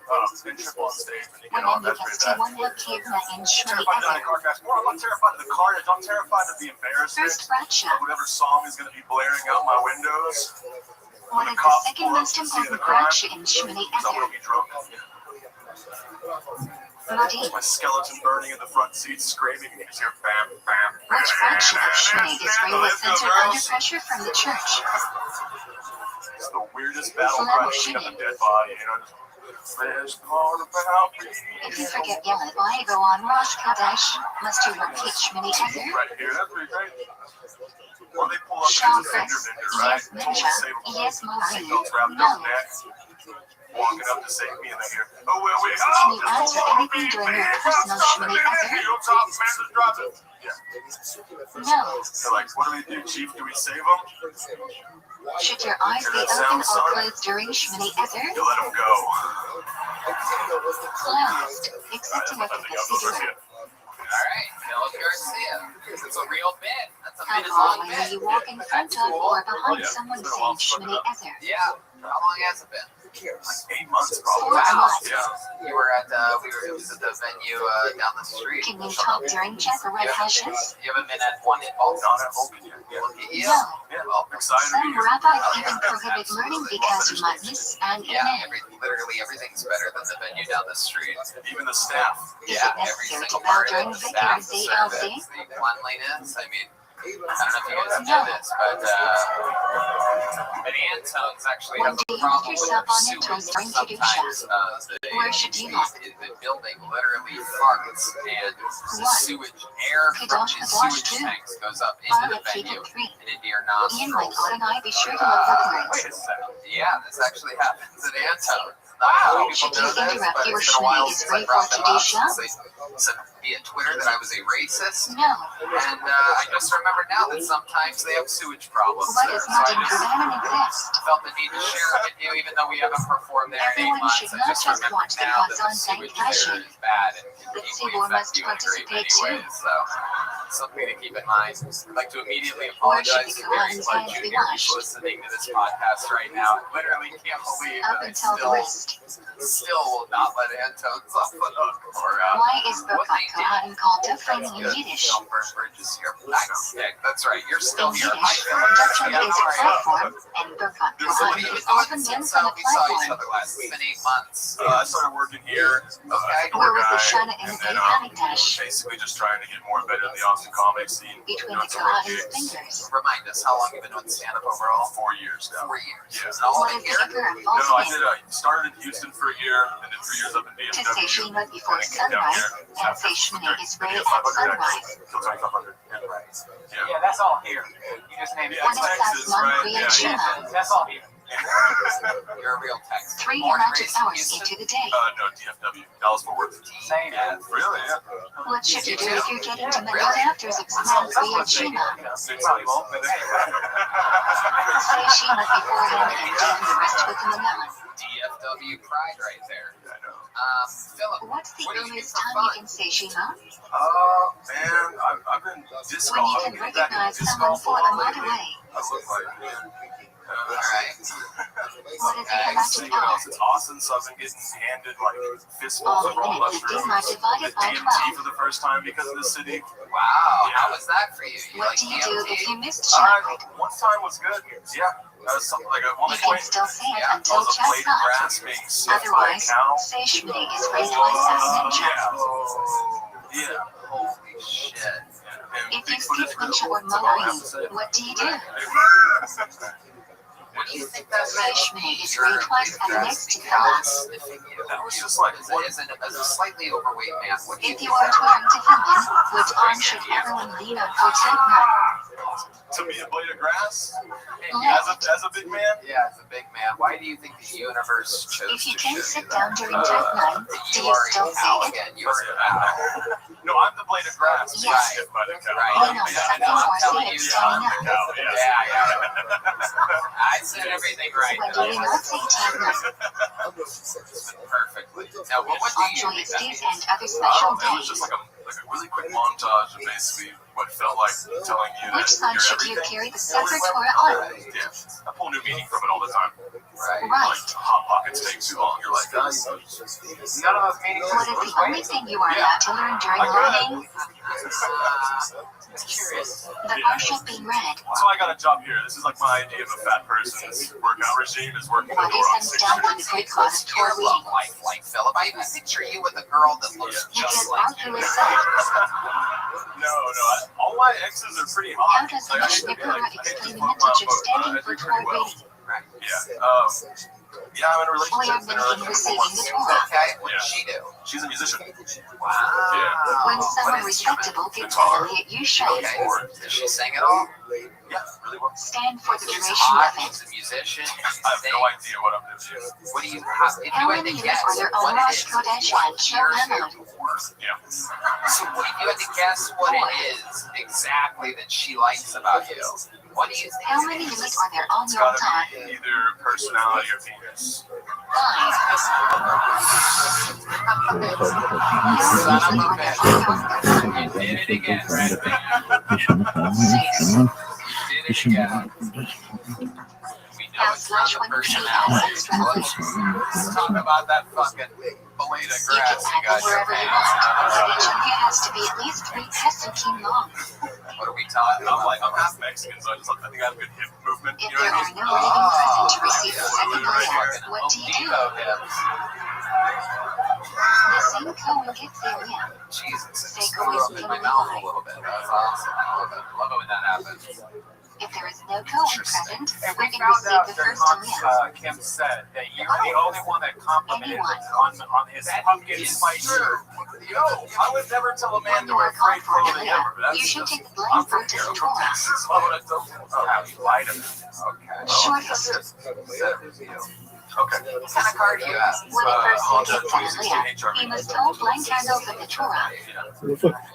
Speaker 10: Been triple on stage when you get
Speaker 2: When
Speaker 10: on. That's pretty bad.
Speaker 2: ST1 have Kivna in Shmini
Speaker 10: Terrified to die in a
Speaker 2: Ezer.
Speaker 10: car crash. Well, I'm not terrified of the carnage. I'm terrified of the embarrassment
Speaker 2: First branch
Speaker 10: of whatever song is going to be blaring out my windows.
Speaker 2: What is the second most important branch in Shmini
Speaker 10: So I'm
Speaker 2: Ezer?
Speaker 10: going to be drunk.
Speaker 2: Modin.
Speaker 10: My skeleton burning in the front seat, screaming, and you just hear bam, bam.
Speaker 2: Which branch of Shmini Israel was centered under pressure from the church?
Speaker 10: It's the weirdest battle cry to pick up a dead body, you know. There's more about me.
Speaker 2: If you forget Yellen, why go on Rosh Kadesh? Must you repeat Shmini Ezer?
Speaker 10: Right here, that's pretty great. Or they pull up
Speaker 2: Shaw
Speaker 10: against a fender
Speaker 2: Chris.
Speaker 10: bender, right?
Speaker 2: Yes, Mencha. Yes, Marie.
Speaker 10: Seatbelts wrapped
Speaker 2: No.
Speaker 10: up neck. Walking up to save me, and they hear, oh, well, we
Speaker 2: Can you answer anything during your personal Shmini Ezer?
Speaker 10: Hilltop man is dropping. Yeah.
Speaker 2: No.
Speaker 10: They're like, what do we do, Chief? Do we save them?
Speaker 2: Should your eyes be open or closed during Shmini Ezer?
Speaker 10: You let them go.
Speaker 2: Closed, excepting
Speaker 10: I
Speaker 2: for
Speaker 10: think
Speaker 2: the
Speaker 10: I'll go
Speaker 2: Siddur.
Speaker 10: here.
Speaker 3: All right, Philip Garcia. It's a real bit. That's a
Speaker 2: How
Speaker 3: minute
Speaker 2: far
Speaker 3: long
Speaker 2: away will
Speaker 3: bit.
Speaker 2: you walk in front of or behind someone saying Shmini Ezer?
Speaker 3: Yeah. How long has it been?
Speaker 10: Like 8 months,
Speaker 2: 4
Speaker 10: probably.
Speaker 2: months.
Speaker 10: Yeah.
Speaker 3: You were at it was at the venue down the street.
Speaker 2: Can you talk during Chapel Red Hashes?
Speaker 3: You haven't been at one involved.
Speaker 10: Not at open yet. Yeah.
Speaker 3: Look at you.
Speaker 2: No.
Speaker 10: Yeah, well, I'm excited to be
Speaker 2: Some
Speaker 10: here.
Speaker 2: rabbis even prohibit learning because you might miss an
Speaker 3: Yeah,
Speaker 2: amen.
Speaker 3: literally everything's better than the venue down the street.
Speaker 10: Even the staff.
Speaker 2: Is
Speaker 3: Yeah,
Speaker 2: it
Speaker 3: every
Speaker 2: necessary to
Speaker 3: single
Speaker 2: bow
Speaker 3: part of
Speaker 2: during
Speaker 3: it. The staff, the
Speaker 2: Vickers
Speaker 3: service,
Speaker 2: ALC?
Speaker 3: the cleanliness. I mean, I don't know if you guys know this, but Antone's actually
Speaker 2: When
Speaker 3: has
Speaker 2: do
Speaker 3: a
Speaker 2: you
Speaker 3: problem
Speaker 2: lift
Speaker 3: with
Speaker 2: yourself on
Speaker 3: their
Speaker 2: your toes
Speaker 3: sewage.
Speaker 2: during
Speaker 3: Sometimes
Speaker 2: Where should you look?
Speaker 3: the building literally farts, and the
Speaker 2: What?
Speaker 3: sewage air from
Speaker 2: Kadosh
Speaker 3: the
Speaker 2: Kadosh
Speaker 3: sewage
Speaker 2: too.
Speaker 3: tanks goes up into the
Speaker 2: Violet
Speaker 3: venue
Speaker 2: Keegan 3.
Speaker 3: and into your
Speaker 2: Ian, my
Speaker 3: nostrils.
Speaker 2: God, and I be sure to look upwards.
Speaker 3: Wait a second. Yeah, this actually happens at Antone.
Speaker 2: Wow.
Speaker 3: People
Speaker 2: Should
Speaker 3: know
Speaker 2: you
Speaker 3: this,
Speaker 2: interrupt
Speaker 3: but
Speaker 2: your
Speaker 3: it's been a while
Speaker 2: Shmini
Speaker 3: since
Speaker 2: Israel
Speaker 3: I brought
Speaker 2: for
Speaker 3: them up.
Speaker 2: Judisha?
Speaker 3: They said via Twitter that I was a racist.
Speaker 2: No.
Speaker 3: And I just remember now that sometimes they have sewage problems
Speaker 2: What
Speaker 3: there.
Speaker 2: is
Speaker 3: So
Speaker 2: not
Speaker 3: I
Speaker 2: in
Speaker 3: just
Speaker 2: Verdaman exist?
Speaker 3: felt the need to share it with you, even though we haven't performed there in 8
Speaker 2: Everyone
Speaker 3: months.
Speaker 2: should
Speaker 3: I
Speaker 2: not
Speaker 3: just
Speaker 2: just
Speaker 3: remember
Speaker 2: watch the
Speaker 3: now
Speaker 2: cuts
Speaker 3: that
Speaker 2: on
Speaker 3: the sewage
Speaker 2: Thank Fashion.
Speaker 3: there is bad and
Speaker 2: The
Speaker 3: deeply
Speaker 2: Tzibor
Speaker 3: affect
Speaker 2: must
Speaker 3: you in great many
Speaker 2: participate too.
Speaker 3: ways. So something to keep in mind. I'd like to immediately
Speaker 2: Where should
Speaker 3: apologize
Speaker 2: the
Speaker 3: to Barry
Speaker 2: Kohan's
Speaker 3: Flood
Speaker 2: hands be
Speaker 3: Jr. who's
Speaker 2: washed?
Speaker 3: listening to this podcast right now. I literally can't believe
Speaker 2: Up
Speaker 3: that I
Speaker 2: until the wrist.
Speaker 3: still will not let Antone's off the hook or
Speaker 2: Why is
Speaker 3: what
Speaker 2: Birkat
Speaker 3: they did.
Speaker 2: Kohanim called Dufresne in
Speaker 3: Good.
Speaker 2: Yiddish?
Speaker 3: Don't burn bridges here. Nice. That's right. You're still
Speaker 2: In
Speaker 3: here.
Speaker 2: Yiddish,
Speaker 3: Hi,
Speaker 2: Dufresne
Speaker 3: Philip.
Speaker 2: is a platform, and Birkat
Speaker 3: So what
Speaker 2: Kohanim
Speaker 3: have you
Speaker 2: is
Speaker 3: been doing
Speaker 2: often done
Speaker 3: since
Speaker 2: from a
Speaker 3: we saw each
Speaker 2: platform.
Speaker 3: other last? It's been 8 months.
Speaker 10: I started working here.
Speaker 3: Okay.
Speaker 2: Where was the
Speaker 10: guy,
Speaker 2: Shana in
Speaker 10: and
Speaker 2: the
Speaker 10: then
Speaker 2: Day Hamikdash?
Speaker 10: basically just just trying to get more better in the Austin comedy scene.
Speaker 2: Between
Speaker 10: Doing
Speaker 2: the
Speaker 10: some more
Speaker 2: Karate
Speaker 10: gigs.
Speaker 2: fingers.
Speaker 3: Remind us, how long you've been doing stand-up overall?
Speaker 10: 4 years now.
Speaker 3: 4 years.
Speaker 10: Yeah.
Speaker 3: And all
Speaker 2: What
Speaker 3: of
Speaker 2: is
Speaker 3: it
Speaker 2: the
Speaker 3: here?
Speaker 2: Emperor of
Speaker 10: No, I
Speaker 2: False
Speaker 10: did. I started in Houston for a year, and then 3 years up in
Speaker 2: To
Speaker 10: DFW.
Speaker 2: say Shima before
Speaker 10: And then came down
Speaker 2: sunrise,
Speaker 10: here.
Speaker 2: and say Shima is ready at
Speaker 10: 500
Speaker 2: sunrise.
Speaker 10: Killed 2500. Yeah.
Speaker 7: Yeah, that's all here. You just named it.
Speaker 10: Yeah,
Speaker 2: When it
Speaker 10: Texas,
Speaker 2: says Mom
Speaker 10: right?
Speaker 2: create
Speaker 10: Yeah.
Speaker 2: Shima,
Speaker 7: That's all here.
Speaker 3: You're a real Texan.
Speaker 2: 3
Speaker 3: Born and
Speaker 2: magic
Speaker 3: raised in
Speaker 2: hours
Speaker 3: Houston?
Speaker 2: into the day.
Speaker 10: No, DFW. Dallas Fort Worth.
Speaker 7: Same.
Speaker 3: Yeah.
Speaker 10: Really? Yeah.
Speaker 2: What should you do if you're getting to many chapters of Mom create Shima?
Speaker 10: Same time.
Speaker 2: Say Shima beforehand and do the rest with the melon.
Speaker 3: DFW pride right there.
Speaker 10: I know.
Speaker 3: Philip,
Speaker 2: What's the
Speaker 3: what do you do
Speaker 2: earliest
Speaker 3: for
Speaker 2: time
Speaker 3: fun?
Speaker 2: you can say Shima?
Speaker 10: Man, I've been disc
Speaker 2: When you
Speaker 10: golfing.
Speaker 2: can recognize someone for a mile away.
Speaker 10: I look like, man.
Speaker 3: Alright.
Speaker 2: What is the
Speaker 10: Let's
Speaker 2: magic
Speaker 10: see what
Speaker 2: hour?
Speaker 10: else. It's Austin, so I've been getting handed like fistfuls
Speaker 2: All
Speaker 10: of raw
Speaker 2: in 15
Speaker 10: mushrooms.
Speaker 2: divided
Speaker 10: Did
Speaker 2: by
Speaker 10: DMT
Speaker 2: 12.
Speaker 10: for the first time because of the city.
Speaker 3: Wow, how was that for you? You
Speaker 2: What
Speaker 3: like
Speaker 2: do you do if
Speaker 3: DMT?
Speaker 2: you missed chocolate?
Speaker 10: One time was good. Yeah. That was something like at one
Speaker 2: You can
Speaker 10: point.
Speaker 2: still say it
Speaker 3: Yeah,
Speaker 10: I
Speaker 2: until
Speaker 10: was a blade of
Speaker 2: chestnut.
Speaker 10: grass being sniffed by a
Speaker 2: Otherwise,
Speaker 10: cow.
Speaker 2: say Shmini is raised twice as ninja.
Speaker 10: Yeah.
Speaker 3: Holy shit.
Speaker 10: And
Speaker 2: If you
Speaker 10: Bigfoot is
Speaker 2: skip
Speaker 10: real.
Speaker 2: ninja or
Speaker 10: It's a long
Speaker 2: Moai,
Speaker 10: episode.
Speaker 2: what do you do?
Speaker 3: What do you think that
Speaker 2: Say
Speaker 3: meant?
Speaker 2: Shmini is raised twice as next to class.
Speaker 10: That was just like,
Speaker 3: As a slightly overweight man, what do you
Speaker 2: If you are trying to Finland, which arm should everyone lean on for Tagman?
Speaker 10: to me, a blade of grass
Speaker 2: Left.
Speaker 10: as a big man.
Speaker 3: Yeah, as a big man, why do you think the universe chose
Speaker 2: If you
Speaker 3: to
Speaker 2: can't
Speaker 3: show
Speaker 2: sit
Speaker 3: you
Speaker 2: down
Speaker 3: that?
Speaker 2: during Tagman, do
Speaker 3: You
Speaker 2: you
Speaker 3: are
Speaker 2: still
Speaker 3: a cow
Speaker 2: say it?
Speaker 3: again. You are a cow.
Speaker 10: No, I'm the blade of grass.
Speaker 2: Yes.
Speaker 10: Yes. Sniffed by the cow.
Speaker 3: Right.
Speaker 2: No,
Speaker 3: Yeah,
Speaker 2: something
Speaker 3: no, I'm
Speaker 2: more,
Speaker 3: telling
Speaker 2: say
Speaker 3: you,
Speaker 2: it
Speaker 3: yeah,
Speaker 2: standing
Speaker 10: The
Speaker 2: up.
Speaker 10: cow, yes.
Speaker 3: Yeah. I said everything right.
Speaker 2: When do you not say Tagman?
Speaker 3: Perfectly. Now, what do
Speaker 2: On
Speaker 3: you
Speaker 2: joyous
Speaker 3: think?
Speaker 2: days and other special
Speaker 10: It was just
Speaker 2: days.
Speaker 10: like a really quick montage of basically what felt like telling you that
Speaker 2: Which side
Speaker 10: you're
Speaker 2: should you
Speaker 10: everything.
Speaker 2: carry the Sefer Torah on?
Speaker 10: Yeah, I pull new meaning from it all the time.
Speaker 3: Right.
Speaker 2: Right.
Speaker 10: Like hot pockets take too long. You're like, guys,
Speaker 7: None of those meetings.
Speaker 2: What is the only thing you are allowed to learn during learning?
Speaker 7: Curious.
Speaker 2: The partial being read.
Speaker 10: so I got a job here. This is like my idea of a fat person's workout regime is working
Speaker 2: What
Speaker 10: over
Speaker 2: is
Speaker 10: on
Speaker 2: hands
Speaker 10: 6
Speaker 2: down by
Speaker 10: years.
Speaker 2: the Greek God of
Speaker 3: Your
Speaker 2: Torah
Speaker 3: love
Speaker 2: reading?
Speaker 3: life, like Philip. I picture you with a girl that looks
Speaker 2: Because
Speaker 3: just like
Speaker 2: Arthur
Speaker 3: you.
Speaker 2: is said,
Speaker 10: No, all my exes are pretty hot.
Speaker 2: how does the
Speaker 10: Like, I
Speaker 2: Mishnah
Speaker 10: feel like
Speaker 2: Torah
Speaker 10: I hate
Speaker 2: explain
Speaker 10: to
Speaker 2: the
Speaker 10: talk
Speaker 2: message of
Speaker 10: about,
Speaker 2: standing
Speaker 10: I
Speaker 2: for
Speaker 10: do
Speaker 2: Torah
Speaker 10: pretty well.
Speaker 2: reading?
Speaker 10: Yeah, I'm in a
Speaker 2: We
Speaker 10: relationship.
Speaker 2: are beneath receiving the Torah.
Speaker 3: Okay, what
Speaker 10: Yeah.
Speaker 3: does she do?
Speaker 10: She's a musician.
Speaker 3: Wow.
Speaker 2: When someone
Speaker 3: What instrument?
Speaker 2: respectable gets
Speaker 10: Guitar.
Speaker 2: readily at you should
Speaker 3: Okay, does she sing at all?
Speaker 10: Yeah, really well.
Speaker 2: stand for the
Speaker 3: She's
Speaker 2: duration
Speaker 3: hot,
Speaker 2: of it.
Speaker 3: she's a musician, she
Speaker 10: I have
Speaker 3: sings.
Speaker 10: no idea what I'm doing.
Speaker 3: What do you have? If
Speaker 2: How
Speaker 3: you had
Speaker 2: many
Speaker 3: to
Speaker 2: years
Speaker 3: guess
Speaker 2: were there on
Speaker 3: what it
Speaker 2: Rosh
Speaker 3: is,
Speaker 2: Kodesh
Speaker 3: what
Speaker 2: and
Speaker 3: years
Speaker 2: Shabbat?
Speaker 3: it was.
Speaker 10: Yeah.
Speaker 3: So if you had to guess what it is exactly that she likes about you, what do you think?
Speaker 2: How many years are there on
Speaker 10: It's
Speaker 2: your
Speaker 10: gotta
Speaker 2: time?
Speaker 10: be either personality or penis.
Speaker 2: 5.
Speaker 3: Son of a bitch. You did it again, right there.
Speaker 2: 6.
Speaker 3: You did it again. We know it's not the personality. Let's talk about that fucking blade of
Speaker 2: You can
Speaker 3: grass you
Speaker 2: add
Speaker 3: got
Speaker 2: them
Speaker 3: in your
Speaker 2: wherever you want,
Speaker 3: pants.
Speaker 2: but each of you has to be at least 3 hectare long.
Speaker 3: What are we talking
Speaker 10: I'm
Speaker 3: about?
Speaker 10: half Mexican, so I think I have a good hip movement.
Speaker 2: If
Speaker 10: You know
Speaker 2: there
Speaker 10: what I
Speaker 2: are
Speaker 10: mean?
Speaker 2: no living present to receive the second
Speaker 10: Right.
Speaker 2: layer, what do you do?
Speaker 3: Depot hips.
Speaker 2: The same kohen gets there, yeah.
Speaker 3: Jesus, it
Speaker 2: Say
Speaker 3: just
Speaker 2: go
Speaker 3: threw
Speaker 2: is
Speaker 3: up in my
Speaker 2: in
Speaker 3: mouth
Speaker 2: the
Speaker 3: a little bit. That's awesome. I love it. Love it when that happens.
Speaker 2: If there is no kohen present,
Speaker 7: And
Speaker 2: we
Speaker 7: we
Speaker 2: can
Speaker 7: found
Speaker 2: receive
Speaker 7: out
Speaker 2: the
Speaker 7: during
Speaker 2: first aliyah.
Speaker 7: Kim said that you're the only one that complimented
Speaker 2: Anyone.
Speaker 7: on his pumpkin spice.
Speaker 10: Yo, I would never tell a man
Speaker 2: When
Speaker 10: to
Speaker 2: you
Speaker 10: wear
Speaker 2: are called
Speaker 10: freight
Speaker 2: for
Speaker 10: clothing
Speaker 2: aliyah,
Speaker 10: ever. That's
Speaker 2: you should
Speaker 10: just,
Speaker 2: take the
Speaker 10: I'm
Speaker 2: blame
Speaker 10: from
Speaker 2: for
Speaker 10: here.
Speaker 2: the
Speaker 10: I'm from
Speaker 2: Torah.
Speaker 10: Texas. Why would I tell you? Oh, you lied to me.
Speaker 3: Okay.
Speaker 2: Shortest.
Speaker 10: Okay.
Speaker 3: What kind of car do you have?
Speaker 2: When a person
Speaker 10: Honda
Speaker 2: takes an
Speaker 10: 2016
Speaker 2: aliyah,
Speaker 10: HRV.
Speaker 2: he must hold blank candles of the Torah.
Speaker 10: Yeah.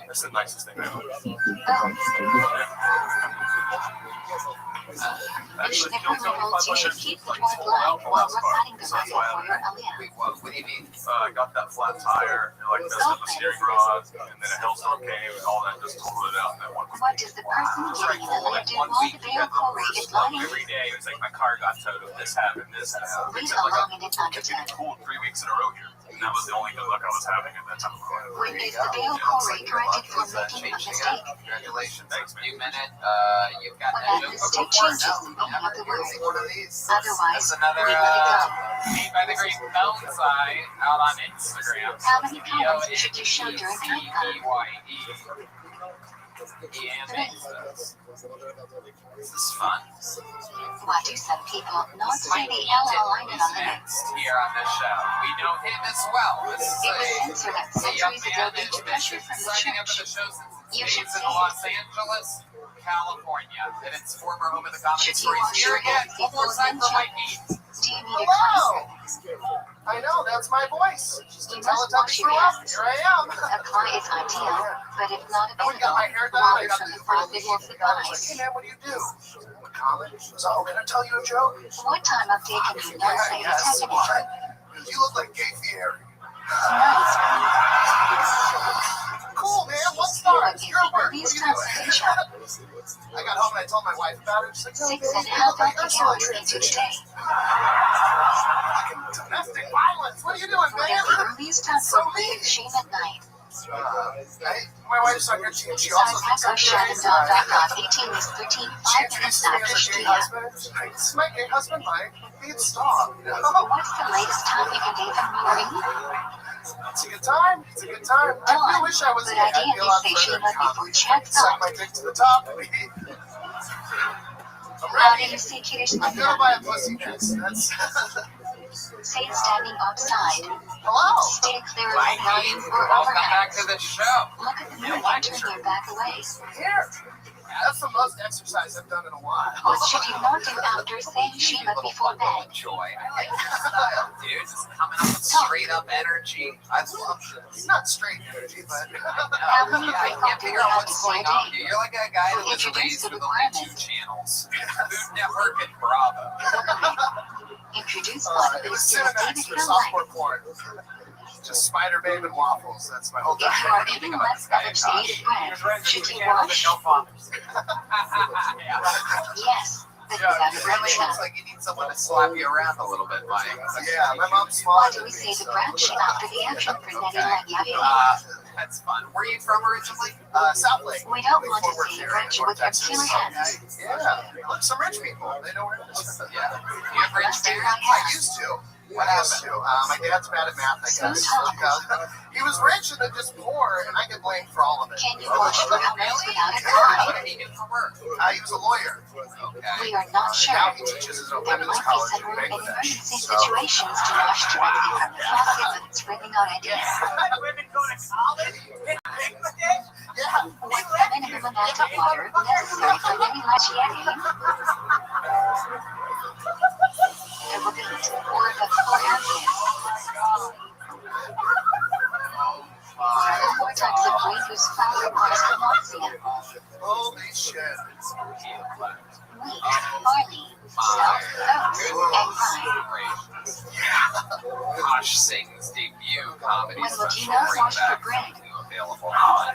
Speaker 10: That's the nicest thing ever.
Speaker 2: Mishnah Torah holds you should keep the Torah blank while reciting the Rabbah for your aliyah.
Speaker 3: Wait, what do you mean?
Speaker 10: I got that flat tire, and like messed up the steering rod, and then a hailstorm came, and all that just totaled it out in that one.
Speaker 2: What does the person giving an aliyah do while the veil Korah is lining?
Speaker 10: Every day it was like my car got towed, this happened, this happened.
Speaker 2: Read
Speaker 10: Except like
Speaker 2: along and it's
Speaker 10: I kept getting
Speaker 2: understood.
Speaker 10: cooled 3 weeks in a row here, and that was the only good luck I was having at that time.
Speaker 2: When is the veil Korah corrected for making a mistake.
Speaker 3: Congratulations. Thanks, man. Minute. You've got
Speaker 2: When that mistake changes the meaning of the word. Otherwise,
Speaker 3: That's another
Speaker 2: we let it go.
Speaker 3: made by the great Bonsai out on Instagram.
Speaker 2: How many comments should you show during countdown?
Speaker 3: This is fun.
Speaker 2: Why do some people not say the L line on the
Speaker 3: Next here on the show, we know him as well. This is
Speaker 2: It was censored
Speaker 3: a young
Speaker 2: centuries ago
Speaker 3: man
Speaker 2: due to
Speaker 3: that's
Speaker 2: pressure
Speaker 3: been
Speaker 2: from the
Speaker 3: signing up for the
Speaker 2: church.
Speaker 3: show since
Speaker 2: You
Speaker 3: his
Speaker 2: should
Speaker 3: days in
Speaker 2: see
Speaker 3: Los Angeles, California, and its former home of the Comedy
Speaker 2: Should you
Speaker 3: Stories.
Speaker 2: wash
Speaker 3: Here
Speaker 2: your
Speaker 3: again,
Speaker 2: hands
Speaker 3: one more
Speaker 2: before
Speaker 3: time for
Speaker 2: lunch?
Speaker 3: my needs.
Speaker 2: Do you need a
Speaker 4: Hello.
Speaker 2: cleanser?
Speaker 4: I know, that's my voice. Just
Speaker 2: You
Speaker 4: a
Speaker 2: must
Speaker 4: Teletubby
Speaker 2: wash your
Speaker 4: grew up.
Speaker 2: hands.
Speaker 4: Here I am.
Speaker 2: A cly is ideal, but if not
Speaker 4: I went and got my hair
Speaker 2: available,
Speaker 4: done. I
Speaker 2: water
Speaker 4: got
Speaker 2: from
Speaker 4: the
Speaker 2: the faucet will
Speaker 4: the guy was like,
Speaker 2: suffice.
Speaker 4: hey man, what do you do? I'm a comic. So, can I tell you a joke?
Speaker 2: What time of day can you not say
Speaker 4: Yes,
Speaker 2: it's happening?
Speaker 4: what? You look like Gay Fieri.
Speaker 2: Nice.
Speaker 4: Cool, man. What stars?
Speaker 2: Okay,
Speaker 4: Your work. What are you
Speaker 2: these
Speaker 4: doing?
Speaker 2: times
Speaker 4: I got home and I told my wife about it. She's like, no,
Speaker 2: 6
Speaker 4: baby,
Speaker 2: and a
Speaker 4: you
Speaker 2: half
Speaker 4: look like
Speaker 2: active
Speaker 4: Ursula
Speaker 2: hours into the
Speaker 4: transition.
Speaker 2: day.
Speaker 4: Fucking domestic violence. What are you doing,
Speaker 2: We
Speaker 4: man?
Speaker 2: have the earliest time
Speaker 4: So
Speaker 2: for
Speaker 4: mean.
Speaker 2: big shame at night.
Speaker 4: My wife's on your team. She also thinks I'm gay.
Speaker 2: Echo 18 is 13,
Speaker 4: She
Speaker 2: 5
Speaker 4: introduces
Speaker 2: minutes
Speaker 4: me
Speaker 2: after
Speaker 4: as a gay
Speaker 2: Shkia.
Speaker 4: husband. This is my gay husband, Mike. Being stalked.
Speaker 2: What's the latest time you can date from Maureen?
Speaker 4: It's a good time. It's a good time. I do wish I was
Speaker 2: But
Speaker 4: gay. I'd be a
Speaker 2: ideally
Speaker 4: lot
Speaker 2: say
Speaker 4: further in
Speaker 2: Sheila before
Speaker 4: comedy.
Speaker 2: check
Speaker 4: Suck
Speaker 2: out.
Speaker 4: my dick to the top. I'm
Speaker 2: How do
Speaker 4: ready.
Speaker 2: you see Kiddish
Speaker 4: I'm
Speaker 2: like
Speaker 4: gonna buy a
Speaker 2: that?
Speaker 4: pussy next. That's
Speaker 2: Say it standing outside.
Speaker 4: hello.
Speaker 2: Stay clear of
Speaker 3: Mike,
Speaker 2: the volume or
Speaker 3: welcome back
Speaker 2: overhead.
Speaker 3: to the show.
Speaker 2: Look at the moon and turn your back away.
Speaker 4: Here. That's the most exercise I've done in a while.
Speaker 2: What should you not do after saying Sheila before bed?
Speaker 3: Joy. I like your style, dude. Just coming up with straight up energy. I love this.
Speaker 4: It's not straight energy, but
Speaker 2: How many
Speaker 3: Yeah, I
Speaker 2: people
Speaker 3: can't
Speaker 2: do
Speaker 3: figure
Speaker 2: you
Speaker 3: out
Speaker 2: have to
Speaker 3: what's
Speaker 2: say a
Speaker 3: going on
Speaker 2: day?
Speaker 3: here. You're like a guy that was
Speaker 2: Introduce
Speaker 3: raised
Speaker 2: the
Speaker 3: with only 2
Speaker 2: requirements.
Speaker 3: channels. Food Network and Bravo.
Speaker 2: Introduce
Speaker 4: it
Speaker 2: possibly
Speaker 4: was
Speaker 2: David
Speaker 4: Cinemax for
Speaker 2: Phil
Speaker 4: softcore porn. Just Spider Babe and waffles. That's my whole
Speaker 2: If you
Speaker 4: thing.
Speaker 2: are eating less average stage bread, should you wash? Yes, but
Speaker 3: Yeah,
Speaker 2: without
Speaker 3: it really
Speaker 2: friction.
Speaker 3: looks like you need someone to slap you around a little bit, Mike.
Speaker 4: Yeah, my mom's small.
Speaker 2: Why do we say the branch after the action for Nettie like
Speaker 3: That's fun. Where are you from originally?
Speaker 4: South Lake.
Speaker 2: We don't want to see you branch with your killer hands.
Speaker 4: Yeah, like some rich people. They know where it is.
Speaker 3: Yeah. You have rich
Speaker 2: Must do
Speaker 3: parents?
Speaker 2: right
Speaker 4: I used to. My dad's bad at math, I guess. He was rich and then just poor, and I get blamed for all of it.
Speaker 2: Can you wash your hands without a
Speaker 3: What
Speaker 2: cry?
Speaker 3: did he do for work?
Speaker 4: He was a lawyer.
Speaker 3: Okay.
Speaker 2: We are not sure.
Speaker 4: Now he teaches his own
Speaker 2: There
Speaker 4: women's
Speaker 2: might be
Speaker 4: college
Speaker 2: some
Speaker 4: in
Speaker 2: room in
Speaker 4: Bangladesh.
Speaker 2: emergency
Speaker 4: So,
Speaker 2: situations to wash directly from the faucet when it's running out ideas.
Speaker 7: Women go to college in Bangladesh?
Speaker 4: yeah.
Speaker 2: What's the minimum amount of water necessary for Nettie like the repeat or the full emphasis. Four types of grain whose flour requires hypoxia.
Speaker 4: Holy shit.
Speaker 2: Wheat, barley, salt, oats, and rye.
Speaker 3: Josh Singh's debut comedy
Speaker 2: When would you
Speaker 3: special,
Speaker 2: not
Speaker 3: Bring
Speaker 2: wash your
Speaker 3: Back
Speaker 2: bread?
Speaker 3: Something Available on.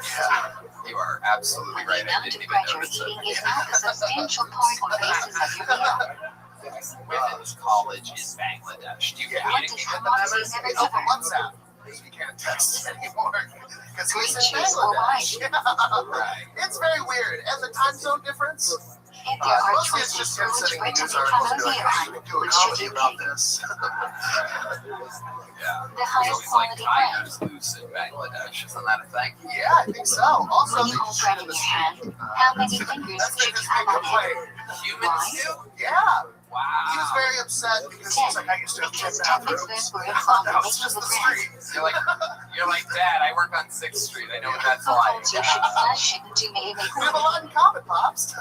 Speaker 3: You are absolutely
Speaker 2: When the
Speaker 3: right. I
Speaker 2: amount
Speaker 3: didn't
Speaker 2: of
Speaker 3: even
Speaker 2: bread you're
Speaker 3: notice
Speaker 2: eating
Speaker 3: it.
Speaker 2: is not a substantial part or basis of your meal.
Speaker 3: Women's college in Bangladesh. Do you
Speaker 4: Yeah.
Speaker 3: communicate with them
Speaker 2: Hypoxia
Speaker 3: ever?
Speaker 2: never
Speaker 4: It's over
Speaker 2: covered.
Speaker 4: WhatsApp. You can't text anymore. Because he's in
Speaker 2: Green cheese or
Speaker 4: Bangladesh.
Speaker 3: Right.
Speaker 4: It's very weird. And the time zone difference.
Speaker 2: If there are
Speaker 4: Mostly it's
Speaker 2: choices
Speaker 4: just him
Speaker 2: for which
Speaker 4: sitting
Speaker 2: bread
Speaker 4: in
Speaker 2: to
Speaker 4: news
Speaker 2: be
Speaker 4: articles and be
Speaker 2: familiar
Speaker 4: like, I
Speaker 2: on,
Speaker 4: should do a
Speaker 2: which should
Speaker 4: comedy
Speaker 2: you
Speaker 4: about
Speaker 2: pick?
Speaker 4: this.
Speaker 3: Yeah.
Speaker 2: The highest
Speaker 3: It's always like
Speaker 2: quality bread.
Speaker 3: tigers loose in Bangladesh. Isn't that a thing?
Speaker 4: Yeah, I think so. Also,
Speaker 2: When you
Speaker 4: they
Speaker 2: hold
Speaker 4: shoot
Speaker 2: bread
Speaker 4: in
Speaker 2: in
Speaker 4: the
Speaker 2: your
Speaker 4: street.
Speaker 2: hand, how many fingers
Speaker 4: That's
Speaker 2: should
Speaker 4: been
Speaker 2: you
Speaker 4: his big
Speaker 2: have on it?
Speaker 4: complaint.
Speaker 3: Humans do?
Speaker 4: Yeah.
Speaker 3: Wow.
Speaker 4: He was very upset because he's like, I used to have 10
Speaker 2: Because 10
Speaker 4: bathrooms.
Speaker 2: mitzvahs were involved in
Speaker 4: That was
Speaker 2: making
Speaker 4: just
Speaker 2: the
Speaker 4: the
Speaker 2: bread.
Speaker 4: street.
Speaker 3: You're like, Dad, I work on 6th Street. I know what that's
Speaker 2: Who
Speaker 3: like.
Speaker 2: told you should flush it into May
Speaker 4: We have a lot in common, Pops.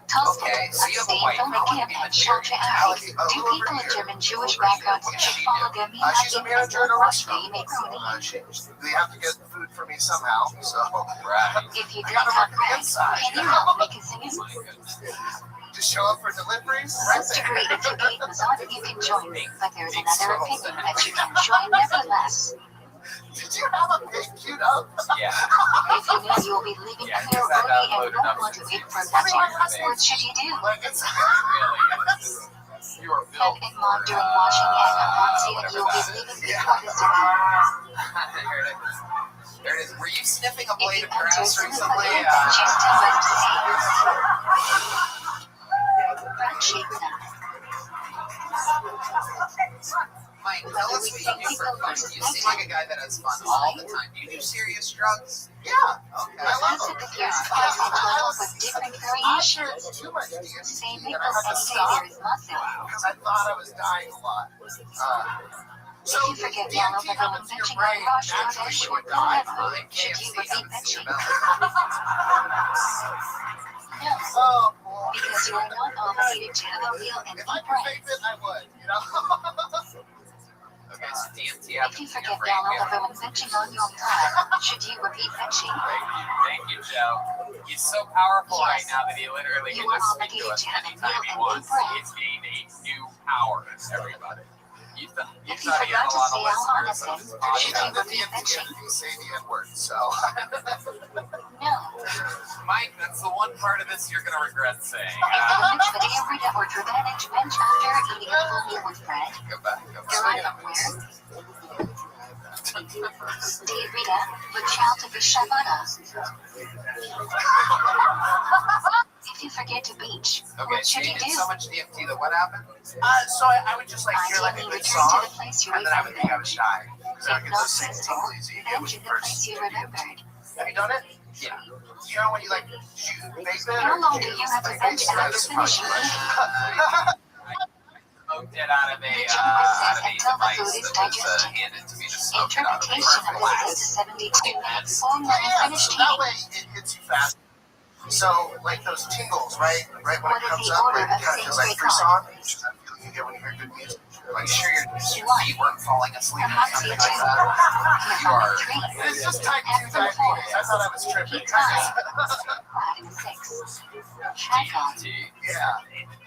Speaker 2: Toast
Speaker 3: Okay, so you have a
Speaker 2: abstain
Speaker 3: wife.
Speaker 2: from
Speaker 3: How
Speaker 2: the
Speaker 3: long
Speaker 2: camp
Speaker 3: have you
Speaker 2: and
Speaker 3: been
Speaker 2: shelter
Speaker 3: married?
Speaker 2: out.
Speaker 4: Alec,
Speaker 2: Do
Speaker 4: over
Speaker 2: people of
Speaker 4: here.
Speaker 2: German Jewish backgrounds should follow their meal
Speaker 4: She's a manager in a restaurant.
Speaker 2: macaroni?
Speaker 4: They have to get food for me somehow, so
Speaker 3: Right.
Speaker 2: If you
Speaker 4: I
Speaker 2: don't
Speaker 4: gotta
Speaker 2: have
Speaker 4: work the
Speaker 2: bread,
Speaker 4: inside.
Speaker 2: can you help me consume?
Speaker 3: My goodness.
Speaker 4: just show up for deliveries. Right
Speaker 2: Let's
Speaker 4: there.
Speaker 2: agree if you gave Mazat, you can join me, but there's another opinion that you can join nevertheless.
Speaker 4: Did you have a pig queued up?
Speaker 3: Yeah.
Speaker 2: If you know you'll be leaving
Speaker 3: Yeah,
Speaker 2: here
Speaker 3: because that
Speaker 2: early and
Speaker 3: loaded
Speaker 2: don't
Speaker 3: up
Speaker 2: want to
Speaker 3: since
Speaker 2: wait
Speaker 3: you
Speaker 2: for
Speaker 3: was
Speaker 2: lunch,
Speaker 3: born.
Speaker 2: what should you do?
Speaker 4: Like it's
Speaker 3: Really is. You are
Speaker 2: Have
Speaker 3: built
Speaker 2: in mind during washing and hypoxia, you'll be leaving before the dinner.
Speaker 3: There it is. Were you sniffing a blade of grass recently? Mike, tell us what you do for fun. You seem like a guy that has fun all the time. Do you do serious drugs?
Speaker 4: Yeah. Okay. I love them. I shared too much DMT and I had to stop because I thought I was dying a lot. So
Speaker 2: If you forget
Speaker 4: DMT happens to your brain naturally when you die.
Speaker 2: should you repeat mention?
Speaker 4: Oh, boy.
Speaker 2: Because you are not obligated to have a real and
Speaker 4: If
Speaker 2: deep
Speaker 4: I could
Speaker 2: breath.
Speaker 4: fake it, I would, you know?
Speaker 3: Okay, so DMT
Speaker 2: If
Speaker 3: happens
Speaker 2: you
Speaker 3: in your
Speaker 2: forget
Speaker 3: brain.
Speaker 2: download when fetching on your pod, should you repeat fetching?
Speaker 5: Thank you, Joe. He's so powerful right now that he literally
Speaker 2: You
Speaker 5: can
Speaker 2: are
Speaker 5: just speak to
Speaker 2: obligated
Speaker 5: us
Speaker 2: to have a
Speaker 5: anytime
Speaker 2: real
Speaker 5: he
Speaker 2: and
Speaker 5: wants.
Speaker 2: deep breath.
Speaker 5: He's gained a new power, everybody. You thought
Speaker 2: If
Speaker 5: he
Speaker 2: you
Speaker 5: had
Speaker 2: forgot
Speaker 5: a
Speaker 2: to
Speaker 5: lot
Speaker 2: say
Speaker 5: of
Speaker 2: out on
Speaker 5: listeners on
Speaker 2: this,
Speaker 5: his
Speaker 2: should you
Speaker 5: podcast.
Speaker 4: The
Speaker 2: repeat
Speaker 4: DMT
Speaker 2: fetching?
Speaker 4: entity say the N-word, so.
Speaker 2: No.
Speaker 5: Mike, that's the one part of this you're going to regret saying.
Speaker 2: If you mix the diarrhea or dramatic bench after eating a full meal with bread,
Speaker 3: Go back.
Speaker 2: your underwear, diarrhea with child to be shabana. If you forget to beach,
Speaker 3: Okay,
Speaker 2: what
Speaker 3: so
Speaker 2: should
Speaker 3: you
Speaker 2: you
Speaker 3: did
Speaker 2: do?
Speaker 3: so much DMT that what happened?
Speaker 4: So I would just like hear like a
Speaker 2: Ideally,
Speaker 4: good
Speaker 2: return
Speaker 4: song,
Speaker 2: to the place you
Speaker 4: and then I would think I
Speaker 2: remembered.
Speaker 4: was shy. Because I would
Speaker 2: If
Speaker 4: get
Speaker 2: not
Speaker 4: those same
Speaker 2: successful,
Speaker 4: tinglies you get when you
Speaker 2: then to the
Speaker 4: first
Speaker 2: place you
Speaker 4: do DMT.
Speaker 2: remembered.
Speaker 4: Have you done it?
Speaker 3: Yeah.
Speaker 4: You know when you like, did you bake it?
Speaker 2: How
Speaker 4: or
Speaker 2: long
Speaker 4: did
Speaker 2: do you have to
Speaker 4: like,
Speaker 2: bench
Speaker 4: bake it?
Speaker 2: after
Speaker 4: This is probably
Speaker 2: finishing
Speaker 4: too much.
Speaker 2: eating?
Speaker 5: Smoked it out of a
Speaker 2: The gym was set until the
Speaker 3: device
Speaker 2: food is
Speaker 3: that was
Speaker 2: digested.
Speaker 3: handed to me to smoke it out of a
Speaker 2: Interpretation of
Speaker 3: glass.
Speaker 2: this is 72 minutes or when you
Speaker 4: Yeah,
Speaker 2: finished
Speaker 4: so that
Speaker 2: eating.
Speaker 4: way it hits you fast. So, like those tingles, right? Right when
Speaker 2: What
Speaker 4: it
Speaker 2: is
Speaker 4: comes
Speaker 2: the
Speaker 4: up,
Speaker 2: order
Speaker 4: it
Speaker 2: of
Speaker 4: kind of feels like
Speaker 2: sacred
Speaker 4: free
Speaker 2: thought?
Speaker 4: song, which is that feeling you get when you hear good music.
Speaker 3: Like, sure, your
Speaker 2: One.
Speaker 3: feet weren't falling asleep or
Speaker 2: Perhaps
Speaker 3: something
Speaker 2: you
Speaker 3: like
Speaker 2: two.
Speaker 3: that. You are.
Speaker 2: Three.
Speaker 4: It's just type 2
Speaker 2: After
Speaker 4: diabetes.
Speaker 2: four.
Speaker 4: I thought I was tripping.
Speaker 2: Five, six. Check on.
Speaker 3: DMT.
Speaker 4: Yeah.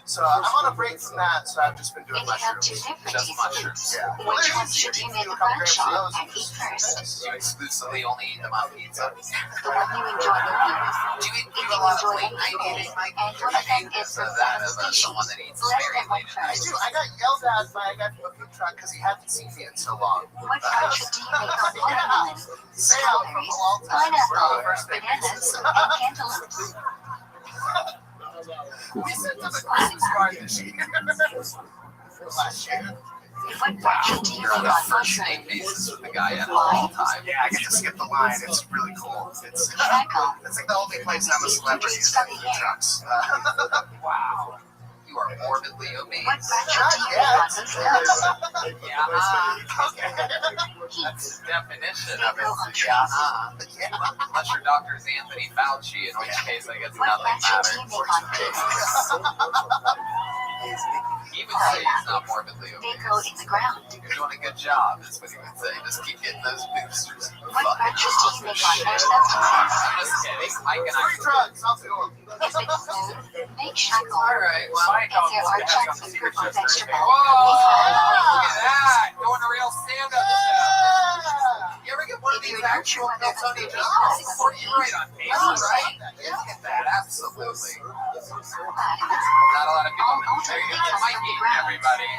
Speaker 4: So I'm on a break from that, so I've just been doing
Speaker 2: If you have two
Speaker 4: mushrooms.
Speaker 2: different
Speaker 3: Just
Speaker 2: tastes,
Speaker 3: mushrooms.
Speaker 4: Yeah.
Speaker 2: which one should you make a branch on and eat first?
Speaker 3: You exclusively only eat them on pizza.
Speaker 2: The one you enjoy the most.
Speaker 3: Do you
Speaker 2: If
Speaker 3: do
Speaker 2: you
Speaker 3: a lot of
Speaker 2: enjoy
Speaker 3: late night
Speaker 2: any
Speaker 3: eating, Mike?
Speaker 2: and one
Speaker 3: I
Speaker 2: of them
Speaker 3: think
Speaker 2: is
Speaker 3: it's
Speaker 2: from
Speaker 3: that
Speaker 2: seven
Speaker 3: of someone that
Speaker 2: species,
Speaker 3: eats
Speaker 2: less
Speaker 3: very
Speaker 2: than one
Speaker 3: late at night.
Speaker 4: I
Speaker 2: first.
Speaker 4: do. I got yelled at by a guy from a food truck because he hadn't seen me in so long.
Speaker 2: What branch do you make on watermelon,
Speaker 4: Say out from
Speaker 2: strawberries,
Speaker 4: a long time. We're on the
Speaker 2: pineapple,
Speaker 4: first name
Speaker 2: bananas,
Speaker 4: basis.
Speaker 2: and cantaloupes?
Speaker 4: We sent to the Christmas card this year. Last year.
Speaker 2: What branch do you
Speaker 3: You're on
Speaker 2: make
Speaker 3: a
Speaker 2: on
Speaker 3: first name
Speaker 2: mushroom?
Speaker 3: basis with the guy at all time.
Speaker 4: Yeah, I get to skip the line. It's really cool. It's
Speaker 2: Crackle.
Speaker 4: like the only place I'm a celebrity is at food trucks.
Speaker 3: Wow. You are morbidly obese.
Speaker 2: What branch do you make on these nuts?
Speaker 3: Yeah.
Speaker 4: Okay.
Speaker 3: That's the definition
Speaker 2: They
Speaker 3: of it.
Speaker 2: grow on trees.
Speaker 3: Yeah. Unless your doctor's Anthony Fauci, in which case I guess
Speaker 2: What
Speaker 3: nothing
Speaker 2: branch do
Speaker 3: matters.
Speaker 2: you make on peanuts?
Speaker 3: He would say he's not morbidly
Speaker 2: They
Speaker 3: obese.
Speaker 2: grow in the ground.
Speaker 3: You're doing a good job, is what he would say. Just keep getting those boosters.
Speaker 2: What branches do you make on more
Speaker 3: Shit.
Speaker 2: substances?
Speaker 3: I'm just kidding. Mike and I.
Speaker 4: Free drugs. I'll do them.
Speaker 2: If it's smooth, make shackle.
Speaker 3: Alright, well.
Speaker 5: Mike,
Speaker 2: If there are
Speaker 5: having
Speaker 2: chunks
Speaker 5: a
Speaker 2: of
Speaker 5: secret
Speaker 2: fruit or
Speaker 5: sister.
Speaker 2: vegetable,
Speaker 3: Whoa! Look at that! Doing a real stand up. You ever get one of
Speaker 2: If
Speaker 3: these
Speaker 2: you're not
Speaker 3: actual
Speaker 2: sure whether
Speaker 3: Tony
Speaker 2: it's
Speaker 3: just before you write on paper,
Speaker 2: Oh,
Speaker 3: right? Yeah, look at that. Absolutely.
Speaker 2: vitamins,
Speaker 3: Not a lot of people.
Speaker 2: all
Speaker 3: There you
Speaker 2: ultimately
Speaker 3: go.
Speaker 2: come
Speaker 3: Mike
Speaker 2: from the
Speaker 3: eating,
Speaker 2: ground.
Speaker 3: everybody.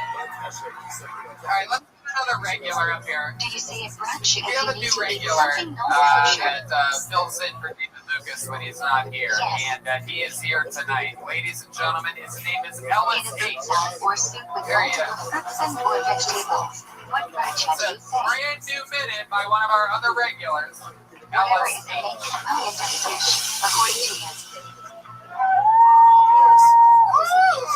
Speaker 3: Alright, let's put another regular up here.
Speaker 2: Do you see a branch if
Speaker 3: We have
Speaker 2: you
Speaker 3: a
Speaker 2: need
Speaker 3: new
Speaker 2: to eat
Speaker 3: regular
Speaker 2: something non-kosher?
Speaker 3: that fills in for David Lucas when he's not here.
Speaker 2: Yes.
Speaker 3: And he is here tonight. Ladies and gentlemen, his name is
Speaker 2: In
Speaker 3: Ellis
Speaker 2: a fruit
Speaker 3: H.
Speaker 2: salad or soup with
Speaker 3: There you
Speaker 2: multiple fruits and or vegetables. What branch have
Speaker 3: It's a
Speaker 2: you picked?
Speaker 3: brand new minute by one of our other regulars,
Speaker 2: Whatever
Speaker 3: Ellis
Speaker 2: is the main
Speaker 3: H.
Speaker 2: component of the dish, according to you.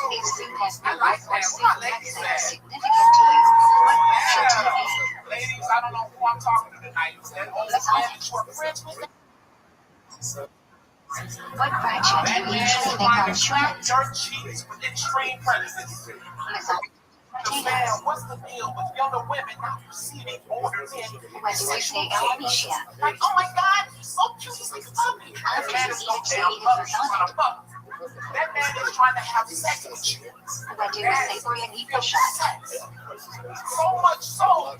Speaker 2: If soup has
Speaker 8: I like
Speaker 2: noodles or
Speaker 8: that.
Speaker 2: soup
Speaker 8: What
Speaker 2: that
Speaker 8: lady
Speaker 2: are
Speaker 8: said?
Speaker 2: significant to you, what branch should you be?
Speaker 8: Ladies, I don't know who I'm talking to tonight. That old man that you were friends with.
Speaker 2: What branch have
Speaker 8: That
Speaker 2: you
Speaker 8: man is
Speaker 2: usually make
Speaker 8: trying
Speaker 2: on
Speaker 8: to slap
Speaker 2: shrimp?
Speaker 8: your cheeks with extreme prejudice. Man, what's the deal with younger women not receiving older men?
Speaker 2: When do we say Alicia?
Speaker 8: Like, oh my God, he's so cute, he's like a puppy. That man is no damn puppy trying to fuck. That man is trying to have sex with you.
Speaker 2: When do we say Brianita
Speaker 8: Feel
Speaker 2: shot?
Speaker 8: sex. So much so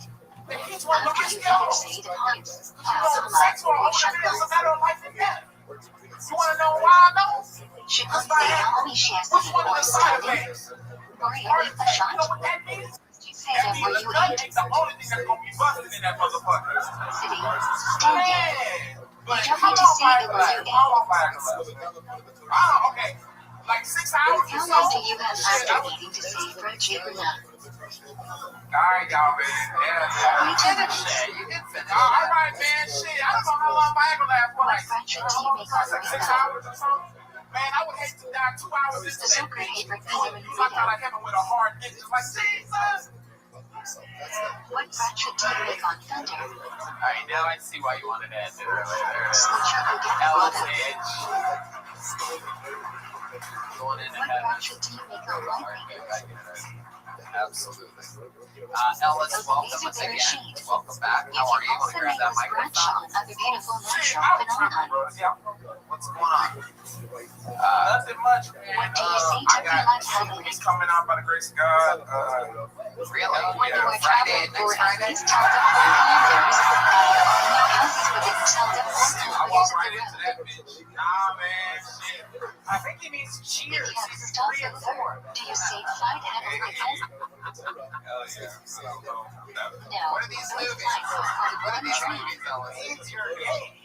Speaker 8: that he's one of the
Speaker 2: After
Speaker 8: rich
Speaker 2: you
Speaker 8: devils.
Speaker 2: finish the points,
Speaker 8: You know, sex for older men is a
Speaker 2: Shackle.
Speaker 8: matter of life and death. You want to know why I know?
Speaker 2: Should we say Alicia
Speaker 8: Which one
Speaker 2: or
Speaker 8: of the side
Speaker 2: standing?
Speaker 8: effects?
Speaker 2: Brianita
Speaker 8: You know
Speaker 2: shot?
Speaker 8: what that means?
Speaker 2: Say
Speaker 8: That
Speaker 2: that
Speaker 8: means
Speaker 2: where
Speaker 8: the
Speaker 2: you
Speaker 8: nut
Speaker 2: eat.
Speaker 8: ain't the only thing that's gonna be busted in that motherfucker.
Speaker 2: Sitting, standing.
Speaker 8: Man,
Speaker 4: But
Speaker 2: You don't
Speaker 4: how
Speaker 2: need to
Speaker 4: long
Speaker 2: say it
Speaker 4: Bible
Speaker 2: was
Speaker 4: last?
Speaker 2: you
Speaker 4: How long Bible last? Okay. Like 6 hours or
Speaker 2: How
Speaker 4: so?
Speaker 2: long do you have
Speaker 4: Shit,
Speaker 2: after eating to say Virgin?
Speaker 4: Alright, y'all, man. Yeah.
Speaker 3: You finished it. You did finish it.
Speaker 4: Alright, man. Shit, I don't know how long Bible last for.
Speaker 2: What fraction do you make on
Speaker 4: Like 6 hours or so? Man, I would hate to die 2 hours into
Speaker 2: The
Speaker 4: that
Speaker 2: soccer
Speaker 4: bitch.
Speaker 2: hater
Speaker 4: You locked out of heaven with a hard dick. Just like, Jesus!
Speaker 2: What fraction do you make on Thunder?
Speaker 3: Alright, now I see why you wanted to end it earlier. There it is.
Speaker 2: Slow trouble get the
Speaker 3: Ella's
Speaker 2: water.
Speaker 3: age. Going in
Speaker 2: What
Speaker 3: ahead.
Speaker 2: fraction do you make on Lightning?
Speaker 3: Absolutely. Ellis, welcome again. Welcome back.
Speaker 2: You
Speaker 3: How are
Speaker 2: can
Speaker 3: you? Want
Speaker 2: also
Speaker 3: to grab
Speaker 2: make
Speaker 3: that
Speaker 2: us Bradshaw
Speaker 3: microphone?
Speaker 2: and other beautiful natural phenomenon.
Speaker 3: What's going on?
Speaker 4: Nothing much, man.
Speaker 2: What do you say
Speaker 4: I
Speaker 2: to
Speaker 4: got
Speaker 2: relax
Speaker 4: 2
Speaker 2: heavily?
Speaker 4: movies coming out by the grace of God.
Speaker 3: Really?
Speaker 2: When you were
Speaker 3: Friday,
Speaker 2: traveling for
Speaker 3: next
Speaker 2: at
Speaker 3: Friday?
Speaker 2: least 12 kilometers, no houses within 12
Speaker 4: I
Speaker 2: kilometers
Speaker 4: walk
Speaker 2: of
Speaker 4: right
Speaker 2: the
Speaker 4: into
Speaker 2: road.
Speaker 4: that bitch. Nah, man, shit.
Speaker 7: I think he means
Speaker 2: If
Speaker 7: cheers.
Speaker 2: you have
Speaker 7: Season
Speaker 2: stopped
Speaker 7: 3
Speaker 2: at
Speaker 7: and
Speaker 2: Third,
Speaker 7: 4.
Speaker 2: do you say flight heavily with us?
Speaker 4: Hell yeah. I don't know.
Speaker 2: No.
Speaker 3: What are these
Speaker 2: Those
Speaker 3: movies?
Speaker 2: flights are part of
Speaker 3: What are
Speaker 2: one
Speaker 3: these
Speaker 2: train.
Speaker 3: movies, Ellis?
Speaker 4: It's your game.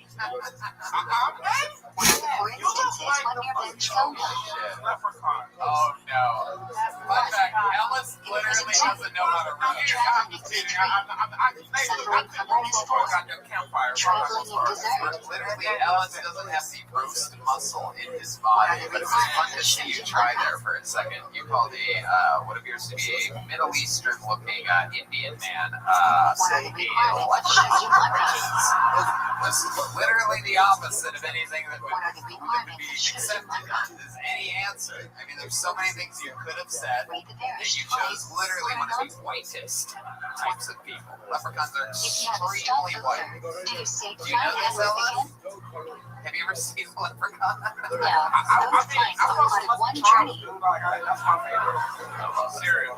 Speaker 2: For instance, is when your bench phone
Speaker 4: Leprechaun.
Speaker 3: Oh no. Fun fact, Ellis literally doesn't know how to
Speaker 2: I'm
Speaker 3: run.
Speaker 2: traveling in between, suffering from MS4, traveling in desert.
Speaker 3: Literally, Ellis doesn't have the roast muscle in his body, but it was fun to see you try there for a second. You called what appears to be a Middle Eastern looking Indian man
Speaker 2: What are the requirements to show you my rights?
Speaker 3: This is literally the opposite of anything that would
Speaker 2: What are the
Speaker 3: be
Speaker 2: requirements to show you
Speaker 3: accepted
Speaker 2: my rights?
Speaker 3: as any answer. I mean, there's so many things you could have said,
Speaker 2: Read the
Speaker 3: and
Speaker 2: parish
Speaker 3: you
Speaker 2: twice.
Speaker 3: chose literally one of the whitest types of people. Leprechauns are
Speaker 2: If you have a stop
Speaker 3: extremely
Speaker 2: at
Speaker 3: white.
Speaker 2: Third, do you say
Speaker 3: Do you know
Speaker 2: flight
Speaker 3: this,
Speaker 2: heavily
Speaker 3: Ellis?
Speaker 2: again?
Speaker 3: Have you ever seen a leprechaun?
Speaker 2: No. Those flights are part of one journey.
Speaker 4: That's my favorite cereal.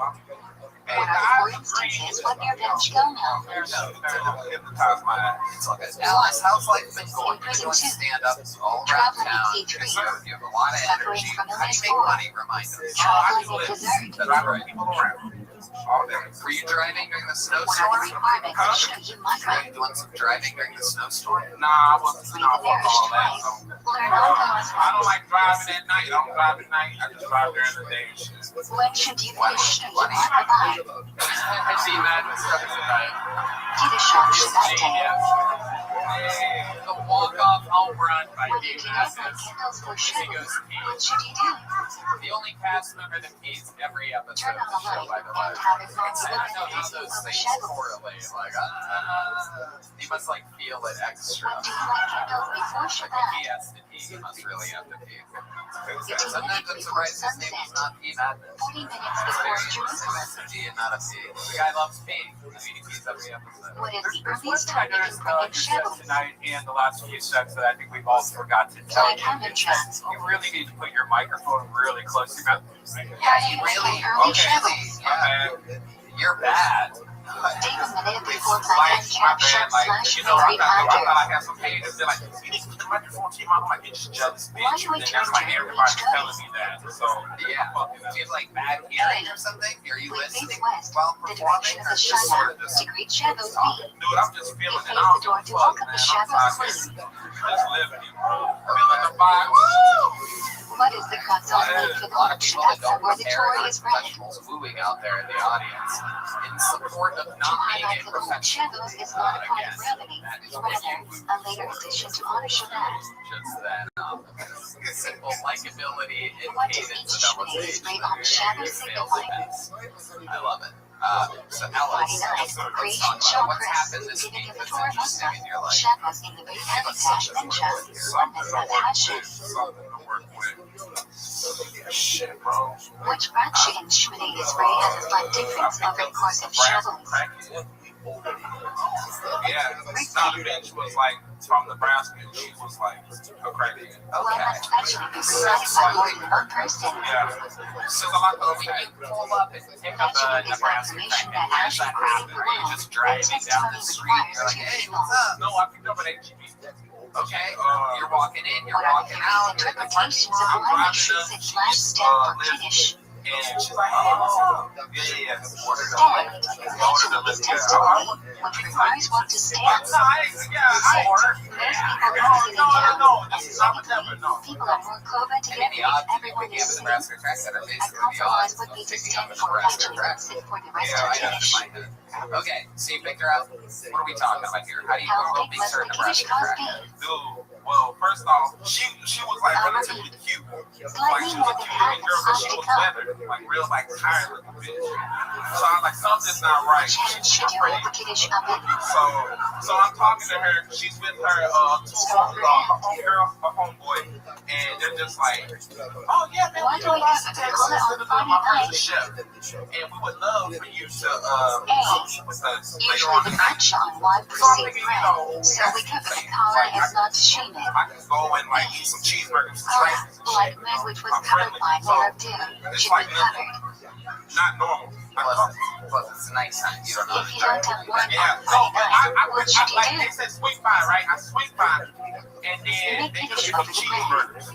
Speaker 2: What are the 4 instances when your bench go now?
Speaker 4: Hypnotize my ass.
Speaker 3: It's like Alice, how's life been going? You're doing stand-ups all around
Speaker 2: Traveling
Speaker 3: town.
Speaker 2: in C3.
Speaker 3: You have a lot of
Speaker 2: Suffering
Speaker 3: energy.
Speaker 2: from
Speaker 3: How do you make
Speaker 2: MS4.
Speaker 3: money? Remind us.
Speaker 2: Traveling in desert.
Speaker 4: Driving people around all day.
Speaker 3: Were you driving during the
Speaker 2: What are
Speaker 3: snowstorm?
Speaker 2: the requirements to show you my
Speaker 3: Were you
Speaker 2: rights?
Speaker 3: doing some driving during the snowstorm?
Speaker 4: Nah, I wasn't
Speaker 2: Read
Speaker 4: fuck
Speaker 2: the parish
Speaker 4: all that.
Speaker 2: twice.
Speaker 4: So,
Speaker 2: Learn all God's
Speaker 4: I don't
Speaker 2: rights.
Speaker 4: like driving at night. I don't drive at night. I just drive during the day and shit.
Speaker 2: When should you finish show you my provide?
Speaker 3: I see that stuff tonight.
Speaker 2: Do the shop Shabbat day.
Speaker 3: The walk-off home run by
Speaker 2: When
Speaker 3: Dave
Speaker 2: you do not light
Speaker 3: Matthews.
Speaker 2: candles for
Speaker 3: He
Speaker 2: shows,
Speaker 3: goes pee.
Speaker 2: what should you do?
Speaker 3: The only cast member that pees every episode
Speaker 2: Turn
Speaker 3: of
Speaker 2: on
Speaker 3: the
Speaker 2: the
Speaker 3: show, by
Speaker 2: light
Speaker 3: the
Speaker 2: and
Speaker 3: way.
Speaker 2: have it not
Speaker 3: I
Speaker 2: slip
Speaker 3: don't
Speaker 2: in
Speaker 3: know
Speaker 2: the
Speaker 3: how
Speaker 2: face
Speaker 3: those
Speaker 2: of the
Speaker 3: things
Speaker 2: shadows.
Speaker 3: correlate. Like, he must like feel it extra.
Speaker 2: When do you light candles before
Speaker 3: Like if he
Speaker 2: Shabbat?
Speaker 3: has to pee, he must really have to pee.
Speaker 2: 15
Speaker 3: Sometimes
Speaker 2: minutes
Speaker 3: I'm
Speaker 2: before
Speaker 3: surprised his name was
Speaker 2: sunset.
Speaker 3: not Pee Madness.
Speaker 2: 40 minutes
Speaker 3: It's
Speaker 2: before
Speaker 3: very
Speaker 2: Jerusalem.
Speaker 3: interesting to pee and not a pee. The guy loves peeing. I mean, he pees every episode.
Speaker 2: What is the
Speaker 10: There's one
Speaker 2: earliest
Speaker 10: thing I
Speaker 2: time you can
Speaker 10: noticed
Speaker 2: bring in
Speaker 10: you said
Speaker 2: shadows?
Speaker 10: tonight and the last few sets that I think we've all forgot to tell
Speaker 2: Like
Speaker 10: you.
Speaker 2: how many
Speaker 10: is that
Speaker 2: shots?
Speaker 10: You really need to put your microphone really close to your mouth.
Speaker 2: How do you make
Speaker 3: Really?
Speaker 2: an early
Speaker 3: Okay.
Speaker 2: shadows?
Speaker 3: Yeah. You're bad.
Speaker 2: Take a minute before
Speaker 4: Like,
Speaker 2: playing
Speaker 4: my
Speaker 2: capture
Speaker 4: bad, like,
Speaker 2: slash
Speaker 4: you know, I
Speaker 2: read
Speaker 4: thought
Speaker 2: after.
Speaker 4: I had some haters. They're like, you need to put the microphone to your mouth. I'm like, you're just jealous,
Speaker 2: Why
Speaker 4: bitch.
Speaker 2: do we
Speaker 4: And
Speaker 2: turn
Speaker 4: that's like
Speaker 2: during
Speaker 4: everybody's
Speaker 2: each
Speaker 4: telling
Speaker 2: day?
Speaker 4: me that. So,
Speaker 3: Yeah. Do you have like bad hearing or something? Are you
Speaker 2: We face
Speaker 3: listening
Speaker 2: west,
Speaker 3: while
Speaker 2: the
Speaker 3: performing
Speaker 2: direction of
Speaker 3: or
Speaker 2: the
Speaker 3: just sort
Speaker 2: shadow,
Speaker 3: of just
Speaker 2: to greet shadows
Speaker 3: talking?
Speaker 2: be.
Speaker 4: dude, I'm just
Speaker 2: You
Speaker 4: feeling
Speaker 2: face
Speaker 4: it. I don't
Speaker 2: the door
Speaker 4: give
Speaker 2: to
Speaker 4: a fuck,
Speaker 2: welcome
Speaker 4: man.
Speaker 2: the
Speaker 4: I'm
Speaker 2: shadows
Speaker 4: fucking
Speaker 2: clean.
Speaker 4: just living it, bro. Feeling the vibe. Woo!
Speaker 2: What is the cuts on
Speaker 3: A
Speaker 2: the
Speaker 3: lot of people that don't
Speaker 2: where the
Speaker 3: prepare
Speaker 2: Torah
Speaker 3: are
Speaker 2: is read?
Speaker 3: professionals wooing out there in the audience in support of
Speaker 2: To
Speaker 3: not being
Speaker 2: highlight
Speaker 3: a
Speaker 2: the cool
Speaker 3: professional.
Speaker 2: shadows is not a part
Speaker 3: Again,
Speaker 2: of Rabbi,
Speaker 3: that is
Speaker 2: rather
Speaker 3: what you
Speaker 2: a later addition to honor Shabbat.
Speaker 3: just that simple likability and
Speaker 2: What does
Speaker 3: cadence
Speaker 2: each
Speaker 3: of Ella's
Speaker 2: Shmoneh
Speaker 3: age.
Speaker 2: Esrei on shadow
Speaker 3: Fails
Speaker 2: signify?
Speaker 3: events. I love it. So
Speaker 2: Friday
Speaker 3: Ellis,
Speaker 2: night,
Speaker 3: let's
Speaker 2: creation
Speaker 3: talk about
Speaker 2: show
Speaker 3: what's
Speaker 2: Chris,
Speaker 3: happened this
Speaker 2: giving
Speaker 3: week
Speaker 2: of the
Speaker 3: that's
Speaker 2: Torah
Speaker 3: interesting in your life.
Speaker 2: shadows in the base habitat ninjas, oneness of Hashem.
Speaker 4: Something to work with. Shit, bro.
Speaker 2: Which branch in Shmoneh Esrei has a slight difference over the course of shadows?
Speaker 4: Yeah, Donna Bitch was like from Nebraska and she was like a crackhead.
Speaker 2: Well, that's actually been decided by more than one person.
Speaker 4: Yeah. So a lot of
Speaker 3: Can you pull up and pick up a
Speaker 2: Mentioning is
Speaker 3: Nebraska
Speaker 2: confirmation
Speaker 3: crackhead?
Speaker 2: that
Speaker 3: How does that happen? Are you just driving down the street? You're like, hey, what's up?
Speaker 4: No, I picked up an HGV.
Speaker 3: Okay, you're walking in, you're
Speaker 2: What are the
Speaker 3: walking out.
Speaker 2: various
Speaker 3: You're in the parking
Speaker 2: interpretations of
Speaker 3: lot.
Speaker 2: language since last step for Kiddush?
Speaker 11: And she's like, hey, what's up? Yeah.
Speaker 2: Stay. Mentioning his testimony, which requires one to stand.
Speaker 11: No, I ordered.
Speaker 2: Most people don't sit down.
Speaker 11: No, this is not whatever, no.
Speaker 2: People are more cloven together if everyone is sitting. A compromise would be to stand for luncheon and sit for the rest of the dish.
Speaker 3: Okay, so you picked her up. What are we talking about here? How do you
Speaker 2: How
Speaker 3: what
Speaker 2: big
Speaker 3: makes
Speaker 2: was
Speaker 3: her
Speaker 2: the
Speaker 3: a
Speaker 2: Kiddush
Speaker 3: Nebraska
Speaker 2: cause
Speaker 3: cracker?
Speaker 2: be?
Speaker 11: Dude, well, first off, she was like relatively cute. Like
Speaker 2: Slightly
Speaker 11: she
Speaker 2: more
Speaker 11: was a
Speaker 2: than
Speaker 11: cute
Speaker 2: half
Speaker 11: looking girl, but
Speaker 2: as
Speaker 11: she
Speaker 2: high
Speaker 11: was
Speaker 2: to come.
Speaker 11: weathered, like real like tired looking bitch. So I'm like, something's not right.
Speaker 2: Which hand
Speaker 11: She's
Speaker 2: should you hold
Speaker 11: pretty.
Speaker 2: the Kiddush up in?
Speaker 11: So I'm talking to her. She's with her her homeboy, and they're just like, oh yeah, man,
Speaker 2: Why do we have to call it on Friday night?
Speaker 11: chef, and we would love for you to eat with us later
Speaker 2: Usually
Speaker 11: on
Speaker 2: the
Speaker 11: tonight.
Speaker 2: matcha on wide perceived bread, so we cover the collar as not to shame it.
Speaker 11: I can go and like eat some cheeseburgers and drinks and
Speaker 2: Like
Speaker 11: shit.
Speaker 2: men which was covered by layer of doom, should be covered.
Speaker 11: Not normal.
Speaker 3: Plus, it's nighttime. You don't know.
Speaker 2: If you don't have one
Speaker 11: Yeah,
Speaker 2: on
Speaker 11: no,
Speaker 2: Friday
Speaker 11: but
Speaker 2: night, what should you
Speaker 11: like
Speaker 2: do?
Speaker 11: they said swing by, right? I swing by, and then
Speaker 2: Make
Speaker 11: they
Speaker 2: Kiddush
Speaker 11: cook
Speaker 2: over the bread.
Speaker 11: cheeseburgers.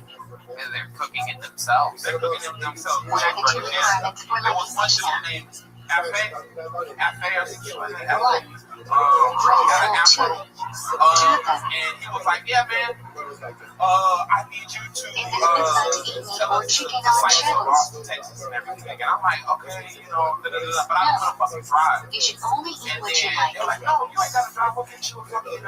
Speaker 3: And they're cooking it themselves.
Speaker 11: They're cooking them themselves.
Speaker 2: What are the two requirements for
Speaker 11: There was
Speaker 2: making
Speaker 11: one
Speaker 2: pizza?
Speaker 11: dude named Afe or something.
Speaker 2: What?
Speaker 11: He had an afro.
Speaker 2: Two of them.
Speaker 11: And he was like, yeah, man, I need you to
Speaker 2: Is it fun to eat meat or chicken on
Speaker 11: like
Speaker 2: shells?
Speaker 11: Austin, Texas and everything. And I'm like, okay, you know, but I'm gonna fucking drive.
Speaker 2: You should only eat
Speaker 11: And
Speaker 2: what you
Speaker 11: then
Speaker 2: like.
Speaker 11: they're like, no, you ain't gotta drive. We'll get you a fucking,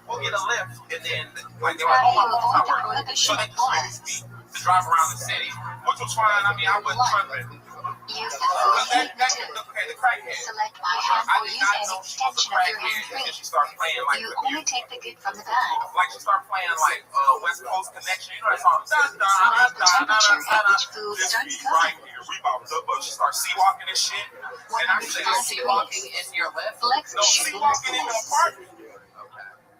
Speaker 11: we'll get a lift. And then, like, they were
Speaker 2: How
Speaker 11: like,
Speaker 2: do you
Speaker 11: oh, my phone's not
Speaker 2: avoid the
Speaker 11: working. So
Speaker 2: prohibition
Speaker 11: they
Speaker 2: of
Speaker 11: just
Speaker 2: war?
Speaker 11: raised me to drive around the city, which was fine. I mean, I wasn't tripping.
Speaker 2: Use the
Speaker 11: But
Speaker 2: free
Speaker 11: that
Speaker 2: to
Speaker 11: the crackhead.
Speaker 2: select by hand
Speaker 11: I
Speaker 2: or
Speaker 11: did
Speaker 2: use
Speaker 11: not
Speaker 2: an
Speaker 11: know she was a
Speaker 2: extension of your hand
Speaker 11: crackhead
Speaker 2: free.
Speaker 11: until she started playing like
Speaker 2: You
Speaker 11: the
Speaker 2: only
Speaker 11: music.
Speaker 2: take the good from the bad.
Speaker 11: Like she started playing like West Coast Connection. You know that song?
Speaker 2: Select the temperature at which food
Speaker 11: This
Speaker 2: starts
Speaker 11: beat right
Speaker 2: cooking.
Speaker 11: here. We about to but she starts sea walking and shit. And I said,
Speaker 2: 105
Speaker 3: Sea walking in your lift?
Speaker 2: Flex
Speaker 11: no, sea
Speaker 2: shooting
Speaker 11: walking in the
Speaker 2: missiles.
Speaker 11: apartment.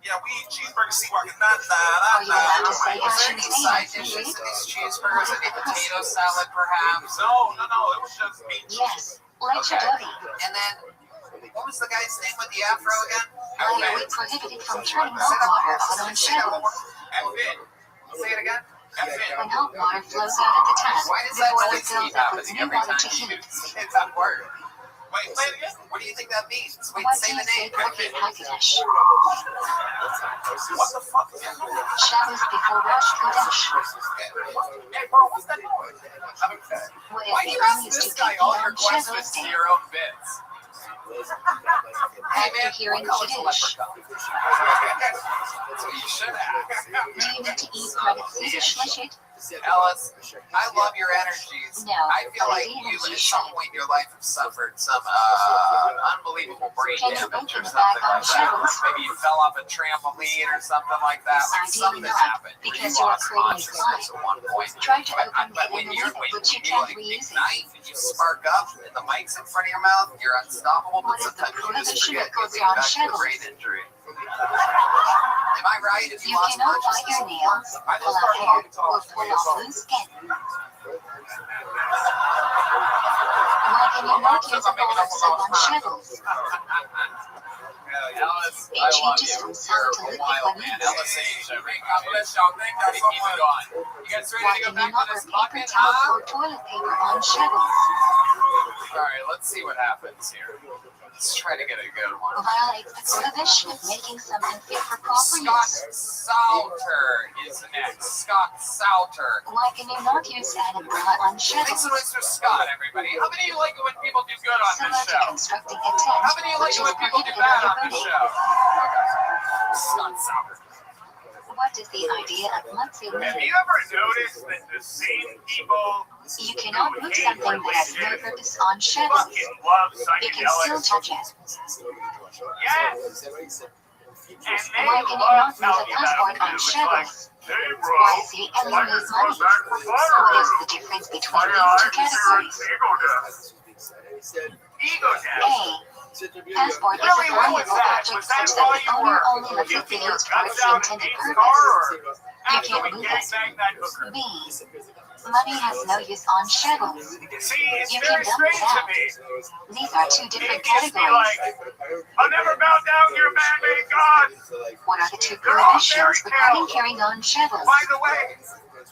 Speaker 11: Yeah, we eat cheeseburger sea walking. Nah.
Speaker 2: Are you allowed to say
Speaker 3: Was there
Speaker 2: action
Speaker 3: any side
Speaker 2: statements?
Speaker 3: dishes to these cheeseburgers? Any potato salad, perhaps?
Speaker 11: No. It was just meat.
Speaker 2: Yes. Lecture
Speaker 3: Okay.
Speaker 2: Dovey.
Speaker 3: And then, what was the guy's name with the afro again?
Speaker 2: Why are we prohibited from turning
Speaker 3: Say
Speaker 2: hot
Speaker 3: that one
Speaker 2: water
Speaker 3: more-
Speaker 2: out on
Speaker 3: say that one
Speaker 2: shovels?
Speaker 3: more- Say it again.
Speaker 2: When hot water flows out of the tap
Speaker 3: Why does that
Speaker 2: before it
Speaker 3: always
Speaker 2: fills
Speaker 3: keep
Speaker 2: up with
Speaker 3: happening
Speaker 2: new
Speaker 3: every
Speaker 2: water
Speaker 3: time
Speaker 2: to
Speaker 3: you
Speaker 2: heat?
Speaker 3: say that word?
Speaker 11: Wait, play it again.
Speaker 3: What do you think that means? Wait,
Speaker 2: What
Speaker 3: say
Speaker 2: do you
Speaker 3: the
Speaker 2: say
Speaker 3: name.
Speaker 2: for Kid Haggadah?
Speaker 11: What the fuck?
Speaker 2: Shabbos before Rosh Chodesh.
Speaker 11: Hey, bro, what's that noise?
Speaker 2: What
Speaker 3: Why
Speaker 2: if
Speaker 3: do
Speaker 2: the
Speaker 3: you ask
Speaker 2: army is to
Speaker 3: this guy
Speaker 2: keep
Speaker 3: all
Speaker 2: me
Speaker 3: your
Speaker 2: on Shabbos
Speaker 3: questions to
Speaker 2: day?
Speaker 3: your own bits? Hey
Speaker 2: After
Speaker 3: man,
Speaker 2: hearing
Speaker 3: what color's a
Speaker 2: Kiddush?
Speaker 3: leprechaun? That's what you should ask.
Speaker 2: Do you need to eat part of Kiddush Lashit?
Speaker 3: Ellis, I love your energies.
Speaker 2: No,
Speaker 3: I feel
Speaker 2: but
Speaker 3: like
Speaker 2: the
Speaker 3: you
Speaker 2: energy
Speaker 3: at some
Speaker 2: should.
Speaker 3: point in your life have suffered some unbelievable brain
Speaker 2: Can you
Speaker 3: damage or
Speaker 2: open the
Speaker 3: something
Speaker 2: bag on
Speaker 3: like that.
Speaker 2: shovels?
Speaker 3: Maybe you fell off a trampoline or something like that. Like
Speaker 2: Ideally
Speaker 3: something
Speaker 2: not,
Speaker 3: happened.
Speaker 2: because
Speaker 3: you
Speaker 2: you are
Speaker 3: lost
Speaker 2: creating
Speaker 3: consciousness
Speaker 2: slime.
Speaker 3: at one point.
Speaker 2: Try to open
Speaker 3: But
Speaker 2: it
Speaker 3: when
Speaker 2: in the
Speaker 3: you're
Speaker 2: liquid,
Speaker 3: when
Speaker 2: but you
Speaker 3: you
Speaker 2: can't
Speaker 3: like
Speaker 2: reuse it.
Speaker 3: ignite and you spark up and the mic's in front of your mouth, you're unstoppable. But
Speaker 2: What is the
Speaker 3: sometimes you just
Speaker 2: prohibition
Speaker 3: forget
Speaker 2: that goes
Speaker 3: you'll
Speaker 2: on
Speaker 3: be back to a
Speaker 2: shovels?
Speaker 3: brain injury. Am I right? If you
Speaker 2: You
Speaker 3: lost
Speaker 2: cannot bite your
Speaker 3: consciousness?
Speaker 2: nails, pull out hair, or pull off loose skin. Why can you not use a bowl of soap on shovels?
Speaker 3: Ellis,
Speaker 2: It
Speaker 3: I love
Speaker 2: changes
Speaker 3: you.
Speaker 2: from solid to
Speaker 3: You're a
Speaker 2: liquid
Speaker 3: wild
Speaker 2: when
Speaker 3: man.
Speaker 2: used.
Speaker 3: Ellis Asia. God bless y'all. Thank y'all so much. You guys ready
Speaker 2: Why
Speaker 3: to go
Speaker 2: can you
Speaker 3: back
Speaker 2: not
Speaker 3: to
Speaker 2: wear
Speaker 3: this
Speaker 2: paper
Speaker 3: bucket,
Speaker 2: towels
Speaker 3: huh?
Speaker 2: or toilet paper on shovels?
Speaker 3: All right, let's see what happens here. Let's try to get a good one.
Speaker 2: Violates the prohibition of making something fit for proper
Speaker 3: Scott
Speaker 2: use.
Speaker 3: Salter is next. Scott Salter.
Speaker 2: Why can you not use an umbrella on
Speaker 3: Thanks
Speaker 2: shovels?
Speaker 3: so much for Scott, everybody. How many of you like it when people do good on
Speaker 2: Similar
Speaker 3: this
Speaker 2: to
Speaker 3: show?
Speaker 2: constructing a
Speaker 3: How
Speaker 2: tent,
Speaker 3: many of you like
Speaker 2: which
Speaker 3: it
Speaker 2: is
Speaker 3: when people do
Speaker 2: prohibited
Speaker 3: bad
Speaker 2: under
Speaker 3: on this
Speaker 2: voting.
Speaker 3: show? Okay. Scott Salter.
Speaker 2: What is the idea of Matsu
Speaker 10: Have
Speaker 2: meat?
Speaker 10: you ever noticed that the same people
Speaker 2: You cannot put something that has no purpose on shovels.
Speaker 10: fucking love
Speaker 2: It can still
Speaker 10: psychedelics?
Speaker 2: touch it.
Speaker 10: Yes. And they
Speaker 2: Why can you
Speaker 10: love
Speaker 2: not use a
Speaker 10: telling you
Speaker 2: passport
Speaker 10: about
Speaker 2: on
Speaker 10: it. It's like,
Speaker 2: shovels?
Speaker 10: hey
Speaker 2: Why
Speaker 10: bro,
Speaker 2: is the alien
Speaker 10: fire
Speaker 2: move
Speaker 10: goes
Speaker 2: money?
Speaker 10: back for
Speaker 2: What
Speaker 10: fire.
Speaker 2: is the difference between
Speaker 10: Fire
Speaker 2: these two
Speaker 10: eyes,
Speaker 2: categories?
Speaker 10: ego death. Ego death.
Speaker 2: A. Passport is a
Speaker 10: Really, what was
Speaker 2: valuable
Speaker 10: that?
Speaker 2: object
Speaker 10: Was that
Speaker 2: such
Speaker 10: while
Speaker 2: that the
Speaker 10: you
Speaker 2: owner
Speaker 10: were
Speaker 2: only lets it be
Speaker 10: puking your
Speaker 2: used for
Speaker 10: guts
Speaker 2: its
Speaker 10: out in
Speaker 2: intended
Speaker 10: Dave's
Speaker 2: purpose.
Speaker 10: car, or
Speaker 2: You
Speaker 10: after we
Speaker 2: can't move it.
Speaker 10: gangbanged that hooker?
Speaker 2: B. Money has no use on shovels.
Speaker 10: See, it's
Speaker 2: You
Speaker 10: very
Speaker 2: can dump
Speaker 10: strange
Speaker 2: it
Speaker 10: to
Speaker 2: out.
Speaker 10: me.
Speaker 2: These are two
Speaker 10: It
Speaker 2: different
Speaker 10: gives me
Speaker 2: categories.
Speaker 10: like, I'll never bow down to your man-made God.
Speaker 2: What are the two
Speaker 10: They're all
Speaker 2: prohibitions
Speaker 10: fairy
Speaker 2: regarding
Speaker 10: tales.
Speaker 2: carrying on shovels?
Speaker 10: By the way,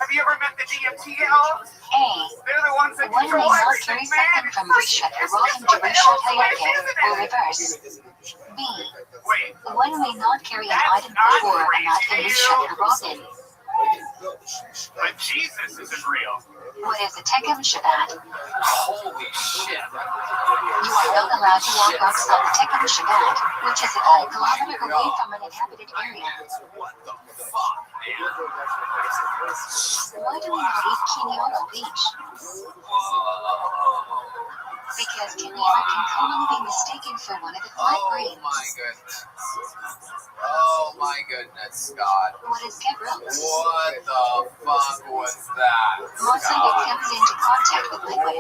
Speaker 8: Have you ever met the DMT elves?
Speaker 2: A.
Speaker 8: They're the ones that
Speaker 2: One may
Speaker 8: control
Speaker 2: not
Speaker 8: everything,
Speaker 2: carry
Speaker 8: man.
Speaker 2: something from Rishat Harokim to Rishat Hayakim, or reverse. B.
Speaker 8: Wait,
Speaker 2: One may not carry an
Speaker 8: That's
Speaker 2: item
Speaker 8: not
Speaker 2: before a mat in
Speaker 8: crazy,
Speaker 2: Rishat
Speaker 8: you.
Speaker 2: Harokim.
Speaker 8: but Jesus isn't real.
Speaker 2: What is a Tekem Shabbat?
Speaker 3: Holy shit.
Speaker 2: You are not allowed to walk outside the Tekem Shabbat, which is about a kilometer away from an inhabited area.
Speaker 3: What the fuck, man?
Speaker 2: Why do we not eat quinoa on the beach? Because quinoa can commonly be mistaken for one of the flight
Speaker 3: Oh
Speaker 2: greens.
Speaker 3: my goodness. Oh my goodness, Scott.
Speaker 2: What is Gebrux?
Speaker 3: What the fuck was that,
Speaker 2: Once it
Speaker 3: Scott?
Speaker 2: comes into contact with liquid,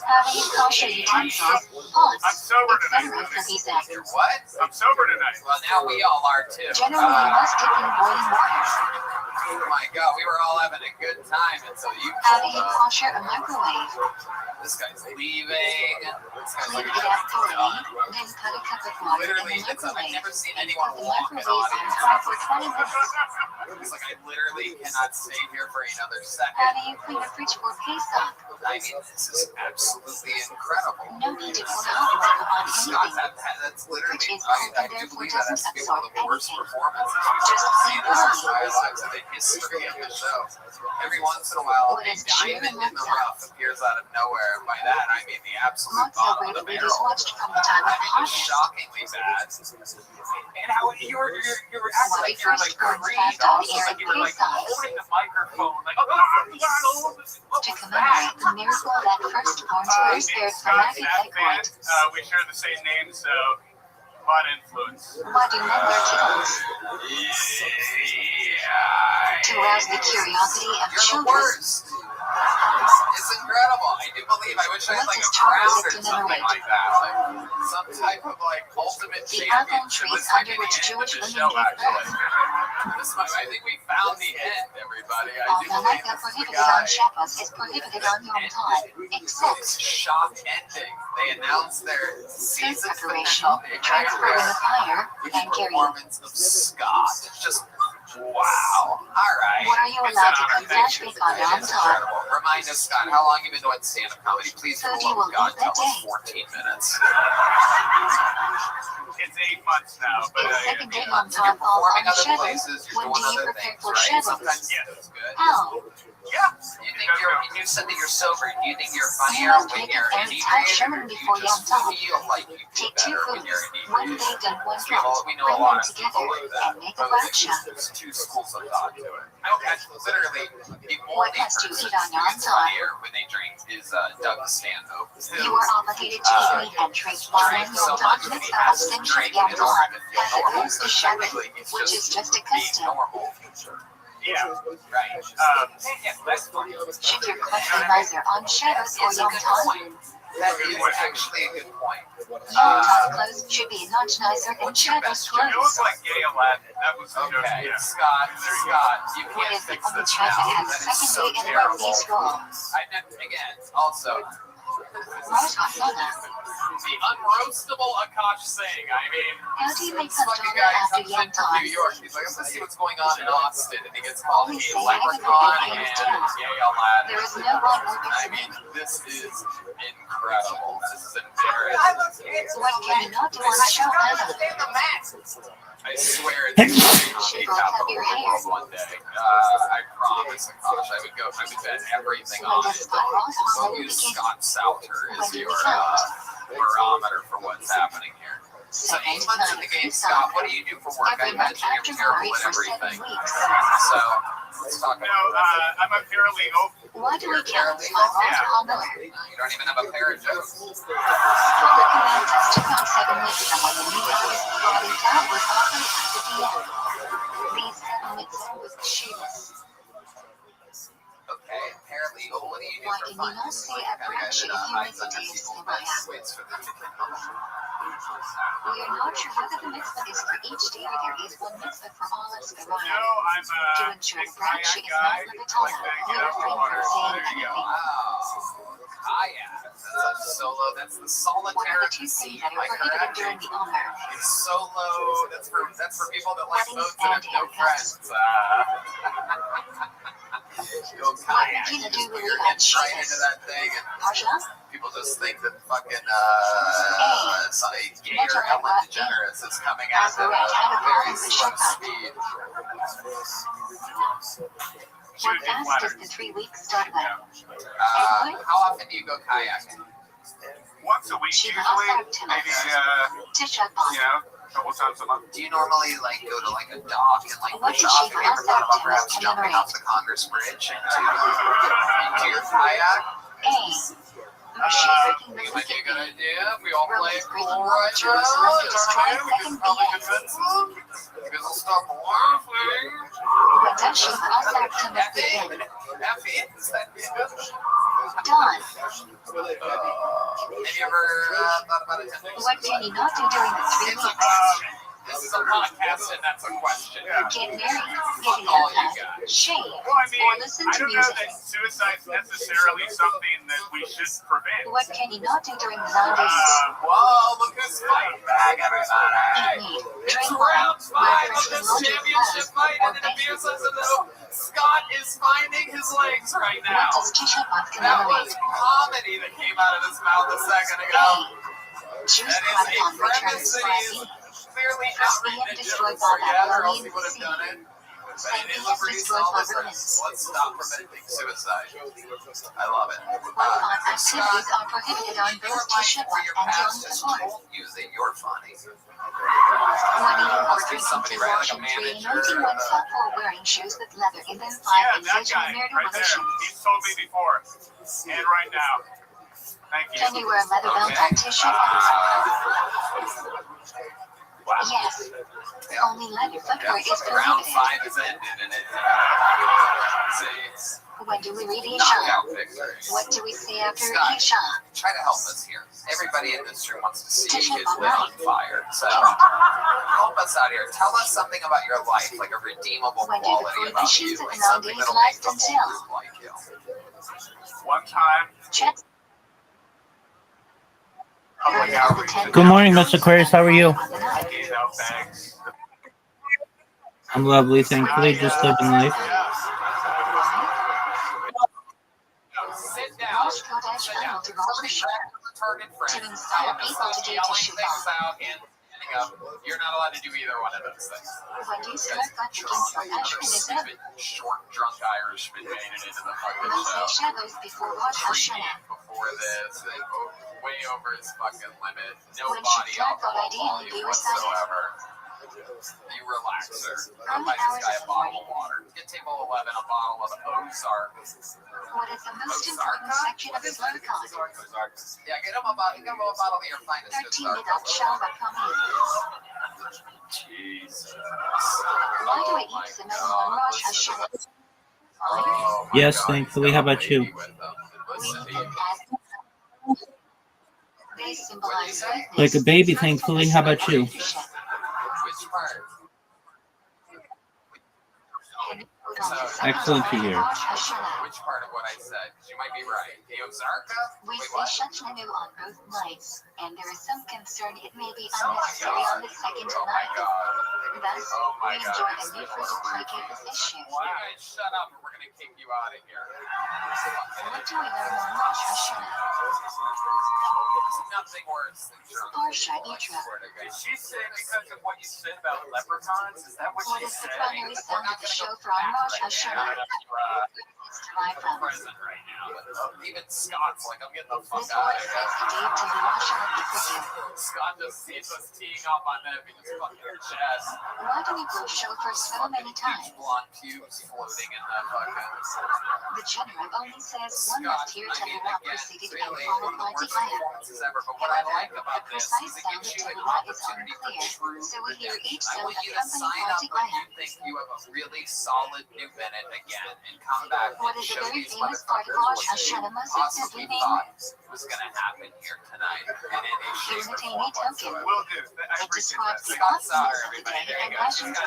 Speaker 2: having kosher utensils,
Speaker 8: I'm
Speaker 2: pots,
Speaker 8: sober
Speaker 2: etc.
Speaker 8: tonight.
Speaker 2: for these acts.
Speaker 3: You're what?
Speaker 8: I'm sober tonight.
Speaker 3: Well, now we all are too.
Speaker 2: Generally, you must dip in boiling water.
Speaker 3: Oh my god, we were all having a good time until you
Speaker 2: Having
Speaker 3: pulled
Speaker 2: a
Speaker 3: up.
Speaker 2: kosher a microwave.
Speaker 3: This guy's leaving. This guy's
Speaker 2: Clean
Speaker 3: like,
Speaker 2: it out thoroughly, then put a cup of water in
Speaker 3: literally,
Speaker 2: the
Speaker 3: it's I've
Speaker 2: microwave.
Speaker 3: never seen
Speaker 2: And
Speaker 3: anyone
Speaker 2: put the
Speaker 3: walk an
Speaker 2: microwave
Speaker 3: audience.
Speaker 2: on high for 20 minutes.
Speaker 3: It's like I literally cannot stay here for another second.
Speaker 2: How do you clean a fridge for Pesach?
Speaker 3: I mean, this is absolutely incredible.
Speaker 2: No need to pour hot water on
Speaker 3: Scott,
Speaker 2: anything.
Speaker 3: that's literally,
Speaker 2: Fridge is
Speaker 3: I
Speaker 2: cold and
Speaker 3: do
Speaker 2: therefore
Speaker 3: believe that has
Speaker 2: doesn't
Speaker 3: to be one of
Speaker 2: absorb
Speaker 3: the worst
Speaker 2: anything.
Speaker 3: performances we've
Speaker 2: Just
Speaker 3: ever seen in our
Speaker 2: clean
Speaker 3: entire lives in the history of the show. Every once in a while,
Speaker 2: What
Speaker 3: a
Speaker 2: is cheer
Speaker 3: diamond in the
Speaker 2: matzah?
Speaker 3: rough appears out of nowhere, and by that I mean the absolute
Speaker 2: Matzah
Speaker 3: bottom of the
Speaker 2: regularly
Speaker 3: barrel.
Speaker 2: watched from the time
Speaker 3: I
Speaker 2: of
Speaker 3: mean, just
Speaker 2: harvest.
Speaker 3: shockingly bad.
Speaker 8: And how you were acting
Speaker 2: Why
Speaker 8: like you're like
Speaker 2: firstborns
Speaker 8: Creed,
Speaker 2: fast on
Speaker 8: also
Speaker 2: air
Speaker 8: like you were like
Speaker 2: Pesach?
Speaker 8: holding the microphone, like what
Speaker 2: To
Speaker 8: was
Speaker 2: commemorate the miracle that firstborns were spared from
Speaker 8: Scott's
Speaker 2: every
Speaker 8: that fan.
Speaker 2: plague.
Speaker 8: We share the same name, so bad influence.
Speaker 2: Why do men wear kilts? To arouse the curiosity of
Speaker 3: You're the
Speaker 2: children.
Speaker 3: worst. It's incredible. I do believe. I wish I had
Speaker 2: What
Speaker 3: like
Speaker 2: does
Speaker 3: a
Speaker 2: Charles
Speaker 3: crown or
Speaker 2: commemorate?
Speaker 3: something like that, like some type of like ultimate
Speaker 2: The apple
Speaker 3: championship.
Speaker 2: trees
Speaker 3: It's like
Speaker 2: under
Speaker 3: the
Speaker 2: which
Speaker 3: end of
Speaker 2: Jewish
Speaker 3: the
Speaker 2: women
Speaker 3: show,
Speaker 2: gave
Speaker 3: actually.
Speaker 2: birth.
Speaker 3: This might, I think we found the end, everybody. I
Speaker 2: All
Speaker 3: do
Speaker 2: the
Speaker 3: believe
Speaker 2: liquor
Speaker 3: this is the
Speaker 2: prohibited
Speaker 3: guy.
Speaker 2: on Shabbos is prohibited on Yom Tov,
Speaker 3: It's
Speaker 2: except
Speaker 3: shock ending. They announced their
Speaker 2: food
Speaker 3: season
Speaker 2: preparation,
Speaker 3: finale
Speaker 2: transferring the fire,
Speaker 3: with
Speaker 2: and
Speaker 3: the
Speaker 2: carrying.
Speaker 3: performance of Scott. Just wow. All right.
Speaker 2: What are you allowed to cook that week on Yom
Speaker 3: It's
Speaker 2: Tov?
Speaker 3: incredible. Remind us, Scott, how long you been doing stand-up comedy? Please, for
Speaker 2: Food
Speaker 3: the
Speaker 2: you
Speaker 3: love
Speaker 2: will
Speaker 3: of God,
Speaker 2: eat that
Speaker 3: tell us
Speaker 2: day.
Speaker 3: 14 minutes.
Speaker 8: It's 8 months now, but
Speaker 2: The second day
Speaker 3: You're
Speaker 2: Yom Tov falls
Speaker 3: performing
Speaker 2: on
Speaker 3: other
Speaker 2: Shabbos.
Speaker 3: places, you're
Speaker 2: When do
Speaker 3: doing
Speaker 2: you
Speaker 3: other
Speaker 2: prepare
Speaker 3: things,
Speaker 2: for
Speaker 3: right?
Speaker 2: Shabbos?
Speaker 3: Sometimes
Speaker 8: Yeah.
Speaker 3: it's good.
Speaker 2: How?
Speaker 8: yeah.
Speaker 3: You think you said that you're sober. Do you think you're
Speaker 2: You
Speaker 3: funnier
Speaker 2: must
Speaker 3: when
Speaker 2: make
Speaker 3: you're
Speaker 2: an
Speaker 3: inebriated,
Speaker 2: entire
Speaker 3: or
Speaker 2: sermon
Speaker 3: do you
Speaker 2: before Yom
Speaker 3: just
Speaker 2: Tov.
Speaker 3: feel like you do
Speaker 2: Take 2
Speaker 3: better when you're
Speaker 2: foods, 1
Speaker 3: inebriated?
Speaker 2: baked and 1
Speaker 3: We
Speaker 2: cooked.
Speaker 3: know
Speaker 2: Bring
Speaker 3: a lot
Speaker 2: them
Speaker 3: of people
Speaker 2: together
Speaker 3: like that.
Speaker 2: and make a
Speaker 3: But
Speaker 2: bracha.
Speaker 3: there's 2 schools of thought to it. Literally, the
Speaker 2: What
Speaker 3: only
Speaker 2: must you
Speaker 3: person
Speaker 2: eat on
Speaker 3: who
Speaker 2: Yom
Speaker 3: gets
Speaker 2: Tov?
Speaker 3: funnier when they drink is Doug Stanhope.
Speaker 2: You are obligated to eat meat and drink wine
Speaker 3: Drink
Speaker 2: on
Speaker 3: so
Speaker 2: Yom
Speaker 3: much
Speaker 2: Tov
Speaker 3: that he
Speaker 2: mitzvah
Speaker 3: has to
Speaker 2: extension
Speaker 3: drink
Speaker 2: Yom
Speaker 3: in
Speaker 2: Tov,
Speaker 3: order to feel
Speaker 2: as
Speaker 3: normal.
Speaker 2: opposed
Speaker 3: So
Speaker 2: to Shabbat,
Speaker 3: technically, it's
Speaker 2: which is just a
Speaker 3: being
Speaker 2: custom.
Speaker 3: normal.
Speaker 8: Yeah.
Speaker 3: Right.
Speaker 8: Yeah, that's funny.
Speaker 2: Should your clothes visor on Shabbos or
Speaker 3: It's a
Speaker 2: Yom
Speaker 3: good
Speaker 2: Tov?
Speaker 3: point. That is actually a good point.
Speaker 2: Yom Tov clothes should be much nicer than
Speaker 3: What's your
Speaker 2: Shabbos
Speaker 3: best joke?
Speaker 8: It was
Speaker 2: clothes.
Speaker 8: like gay Aladdin. That was the joke.
Speaker 3: Okay,
Speaker 8: Yeah.
Speaker 3: Scott, you
Speaker 2: What
Speaker 3: can't
Speaker 2: is the
Speaker 3: fix
Speaker 2: only
Speaker 3: this
Speaker 2: tribe
Speaker 3: now.
Speaker 2: that has
Speaker 3: That
Speaker 2: a
Speaker 3: is so
Speaker 2: second day in a
Speaker 3: terrible.
Speaker 2: Northeast roll?
Speaker 3: Again, also,
Speaker 2: Rosh Hashanah.
Speaker 3: the unroastable Akash saying. I mean,
Speaker 2: How do you make
Speaker 3: this fucking
Speaker 2: Hashanah
Speaker 3: guy
Speaker 2: after
Speaker 3: comes
Speaker 2: Yom
Speaker 3: in from
Speaker 2: Tov?
Speaker 3: New York. He's like, let's see what's going on in Austin. And he gets called
Speaker 2: Only
Speaker 3: a
Speaker 2: say
Speaker 3: leprechaun
Speaker 2: everything
Speaker 3: and
Speaker 2: is
Speaker 3: a
Speaker 2: down.
Speaker 3: gay Aladdin.
Speaker 2: There is no one who
Speaker 3: I
Speaker 2: can
Speaker 3: mean, this is incredible. This is embarrassing.
Speaker 2: What can you not do on Hashanah?
Speaker 3: I swear it's
Speaker 2: She
Speaker 3: a
Speaker 2: will cut
Speaker 3: capital
Speaker 2: your
Speaker 3: of the
Speaker 2: hair.
Speaker 3: world one day. I promise, Akash. I would bet everything on it. So use Scott Souther as your barometer for what's happening here. So 8 months in the game, Scott, what do you do for work? I
Speaker 2: Every month
Speaker 3: imagine you're
Speaker 2: after
Speaker 3: terrible
Speaker 2: Mari
Speaker 3: at
Speaker 2: for 7
Speaker 3: everything.
Speaker 2: weeks.
Speaker 3: So let's talk
Speaker 8: No,
Speaker 3: about
Speaker 8: I'm a paralegal.
Speaker 2: Why do we count my Rosh Hashanah?
Speaker 3: you don't even have a pair of jokes.
Speaker 2: When the command tested on 7 weeks from when the new year, the doubt was often at the end. These 7 weeks was Shabbos.
Speaker 3: Okay, paralegal, what do you do
Speaker 2: Why
Speaker 3: for
Speaker 2: can
Speaker 3: fun?
Speaker 2: you not say a
Speaker 3: Kind of guy
Speaker 2: bracha
Speaker 3: that
Speaker 2: if you
Speaker 3: hides
Speaker 2: miss a
Speaker 3: under
Speaker 2: day of
Speaker 3: people's
Speaker 2: Sivaya?
Speaker 3: beds, waits for them to come home.
Speaker 2: We are not sure whether the mitzvah is for each day or there is one mitzvah for all of
Speaker 8: No,
Speaker 2: Sivaya.
Speaker 8: I'm
Speaker 2: To ensure the bracha is not levitada, we refrain from saying anything.
Speaker 3: Wow. kayak. That's a solo. That's the solitaire at sea. Like kayaking. It's solo. That's for people that like boats and have no friends. Go kayak. You just put your head right into that thing, and people just think that fucking some gay or Ellen DeGeneres is coming at them at a very slow speed.
Speaker 2: What fast does the 3 weeks start with?
Speaker 3: How often do you go kayaking?
Speaker 10: Once a week usually, maybe a couple times a month.
Speaker 3: Do you normally like go to like a dock and like push off? Have you ever thought about perhaps jumping off the Congress Bridge into your kayak? You might be a good idea. If we all play it cool right now, we can probably convince them. You guys will stop laughing. Effie, is that good? Have you ever thought about attending?
Speaker 2: What can you not do during the 3 weeks?
Speaker 3: This is a podcast and that's a question.
Speaker 2: Get married, getting a shave,
Speaker 10: Well, I mean,
Speaker 2: or listen
Speaker 10: I
Speaker 2: to
Speaker 10: don't know
Speaker 2: music.
Speaker 10: that suicide's necessarily something that we should prevent.
Speaker 2: What can you not do during the 9 days?
Speaker 3: Whoa, look who's fighting back, everybody.
Speaker 2: Eat meat,
Speaker 3: It's
Speaker 2: drink
Speaker 3: round
Speaker 2: wine,
Speaker 3: 5
Speaker 2: wear
Speaker 3: of this
Speaker 2: fresh
Speaker 3: championship fight, and it appears as though Scott is finding his legs right now.
Speaker 2: What does Tishabot
Speaker 3: That was
Speaker 2: commemorate?
Speaker 3: comedy that came out of his mouth a second ago.
Speaker 2: Jews
Speaker 3: That
Speaker 2: caught
Speaker 3: is
Speaker 2: on
Speaker 3: a premise
Speaker 2: returns
Speaker 3: that
Speaker 2: last
Speaker 3: is
Speaker 2: week.
Speaker 3: clearly not written in Jennifer yet, or else he would have done it. But it is a pretty solid premise. Let's stop preventing suicide. I love it.
Speaker 2: What activities are prohibited on both Tishabot
Speaker 3: your
Speaker 2: and Yom
Speaker 3: pastors
Speaker 2: Kippur?
Speaker 3: told you that you're funny.
Speaker 2: What eating or
Speaker 3: Must be
Speaker 2: drinking
Speaker 3: somebody
Speaker 2: to
Speaker 3: right,
Speaker 2: wash
Speaker 3: like a
Speaker 2: and tree,
Speaker 3: manager,
Speaker 2: anointing oneself or wearing shoes with leather in them 5
Speaker 10: Yeah, that
Speaker 2: engaging
Speaker 10: guy
Speaker 2: in marital
Speaker 10: right there.
Speaker 2: relations.
Speaker 10: He's told me before. And right now. Thank you.
Speaker 2: Can you wear a leather belt on Tishabot?
Speaker 3: Wow.
Speaker 2: Yes. Only leather footwear is
Speaker 3: Round
Speaker 2: prohibited.
Speaker 3: 5 is ended, and it's
Speaker 2: When do we read Isha?
Speaker 3: knockout victory.
Speaker 2: What do we say after
Speaker 3: Scott,
Speaker 2: Isha?
Speaker 3: try to help us here. Everybody in this room wants to see you kids lit on fire. So help us out here. Tell us something about your life, like a redeemable
Speaker 2: When do the
Speaker 3: quality about you,
Speaker 2: prohibitions of
Speaker 3: like
Speaker 2: the
Speaker 3: something
Speaker 2: 9 days
Speaker 3: that'll make
Speaker 2: last
Speaker 3: the whole
Speaker 2: until?
Speaker 3: group like you.
Speaker 10: One time,
Speaker 2: Check.
Speaker 10: public outreach.
Speaker 12: Good morning, Mr. Aquarius. How are you?
Speaker 10: I gave out bags.
Speaker 12: I'm lovely, thankfully. Just living life.
Speaker 3: Sit down.
Speaker 2: Rosh Kodesh
Speaker 3: Sit down.
Speaker 2: final to Rosh
Speaker 3: Somebody
Speaker 2: Hashanah.
Speaker 3: grab the target friend.
Speaker 2: To inspire
Speaker 3: Don't
Speaker 2: people to
Speaker 3: stop
Speaker 2: do
Speaker 3: yelling
Speaker 2: Teshuvah.
Speaker 3: things out and standing up. You're not allowed to do either one of those things.
Speaker 2: When you start against perfectionism,
Speaker 3: Stupid, short, drunk Irishman made it into the fucking
Speaker 2: those
Speaker 3: show.
Speaker 2: shadows before Rosh
Speaker 3: 3
Speaker 2: Hashanah.
Speaker 3: days before this, and way over his fucking limit. No
Speaker 2: When
Speaker 3: body
Speaker 2: should flag
Speaker 3: alcohol
Speaker 2: ideally be
Speaker 3: volume
Speaker 2: recited?
Speaker 3: whatsoever. You relax, sir. Go
Speaker 2: Early
Speaker 3: buy this
Speaker 2: hours
Speaker 3: guy
Speaker 2: of
Speaker 3: a bottle of water. Get table 11 a bottle of Ozark.
Speaker 2: What is the most important section of his lexicon?
Speaker 3: Yeah, get him a bottle of your finest
Speaker 2: 13
Speaker 3: Ozark.
Speaker 2: without Shabbat.
Speaker 3: Jesus.
Speaker 2: Why do I eat the metal on Rosh Hashanah?
Speaker 3: Oh my
Speaker 12: Yes,
Speaker 3: God,
Speaker 12: thankfully.
Speaker 3: he's
Speaker 12: How
Speaker 3: got a
Speaker 12: about you?
Speaker 3: baby with him.
Speaker 2: We
Speaker 3: Listen to
Speaker 2: eat
Speaker 3: you.
Speaker 2: as they symbolize goodness.
Speaker 12: Like a baby, thankfully. How about you?
Speaker 3: Which part?
Speaker 12: Excellent to hear.
Speaker 3: Which part of what I said? 'Cause you might be right. The Ozarka?
Speaker 2: We
Speaker 3: Wait,
Speaker 2: say
Speaker 3: what?
Speaker 2: Shachanu on both nights, and there is some concern it may be
Speaker 3: Oh my
Speaker 2: unnecessary
Speaker 3: God.
Speaker 2: on the second
Speaker 3: Oh my
Speaker 2: night.
Speaker 3: God.
Speaker 2: Thus,
Speaker 3: Oh my
Speaker 2: we
Speaker 3: God.
Speaker 2: enjoy
Speaker 3: This
Speaker 2: a new
Speaker 3: is
Speaker 2: fruit to placate this issue.
Speaker 3: You guys shut up or we're going to kick you out of here.
Speaker 2: What do we learn on Rosh Hashanah?
Speaker 3: Nothing worse than drunk.
Speaker 2: Parsha
Speaker 3: people, I
Speaker 2: Yitra.
Speaker 3: swear to God.
Speaker 10: Did she say because of what you said about leprechauns? Is that what
Speaker 2: What
Speaker 10: she
Speaker 2: is the
Speaker 10: said?
Speaker 2: primary sound of the shofar on Rosh Hashanah? It's derived from.
Speaker 3: Present right now. But, even Scott's like, I'm getting the fuck
Speaker 2: This
Speaker 3: out
Speaker 2: voice
Speaker 3: of
Speaker 2: says
Speaker 3: here.
Speaker 2: the day to the Rosh Hashanah.
Speaker 3: Scott just sees us teeing up on them in his fucking chest.
Speaker 2: Why do we blow shofar so many times?
Speaker 3: Huge blonde pubes floating in the fucking.
Speaker 2: The general only says one
Speaker 3: Scott,
Speaker 2: must hear
Speaker 3: I mean,
Speaker 2: Tehillah
Speaker 3: again,
Speaker 2: preceded and
Speaker 3: really
Speaker 2: followed
Speaker 3: one of
Speaker 2: by
Speaker 3: the worst
Speaker 2: Tehillah.
Speaker 3: performances ever. But what I like
Speaker 2: The
Speaker 3: about this
Speaker 2: precise
Speaker 3: is it
Speaker 2: sound of
Speaker 3: gives you an
Speaker 2: Tehillah is
Speaker 3: opportunity for
Speaker 2: unclear,
Speaker 3: true
Speaker 2: so we hear each
Speaker 3: redemption. I
Speaker 2: sound
Speaker 3: want you to
Speaker 2: accompanied
Speaker 3: sign
Speaker 2: by
Speaker 3: up when you
Speaker 2: Tehillah.
Speaker 3: think you have a really solid new minute again and come back
Speaker 2: What
Speaker 3: and
Speaker 2: is a
Speaker 3: show
Speaker 2: very
Speaker 3: these
Speaker 2: famous part of
Speaker 3: motherfuckers
Speaker 2: Rosh
Speaker 3: what they
Speaker 2: Hashanah must
Speaker 3: possibly
Speaker 2: simply
Speaker 3: thought was going to happen here tonight in any shape or
Speaker 2: Give a
Speaker 3: form
Speaker 2: tiny token.
Speaker 3: whatsoever.
Speaker 10: Will do. I
Speaker 2: It
Speaker 10: appreciate that.
Speaker 2: describes the
Speaker 3: Scott's out,
Speaker 2: awesomeness of the
Speaker 3: everybody.
Speaker 2: day and Russian glory.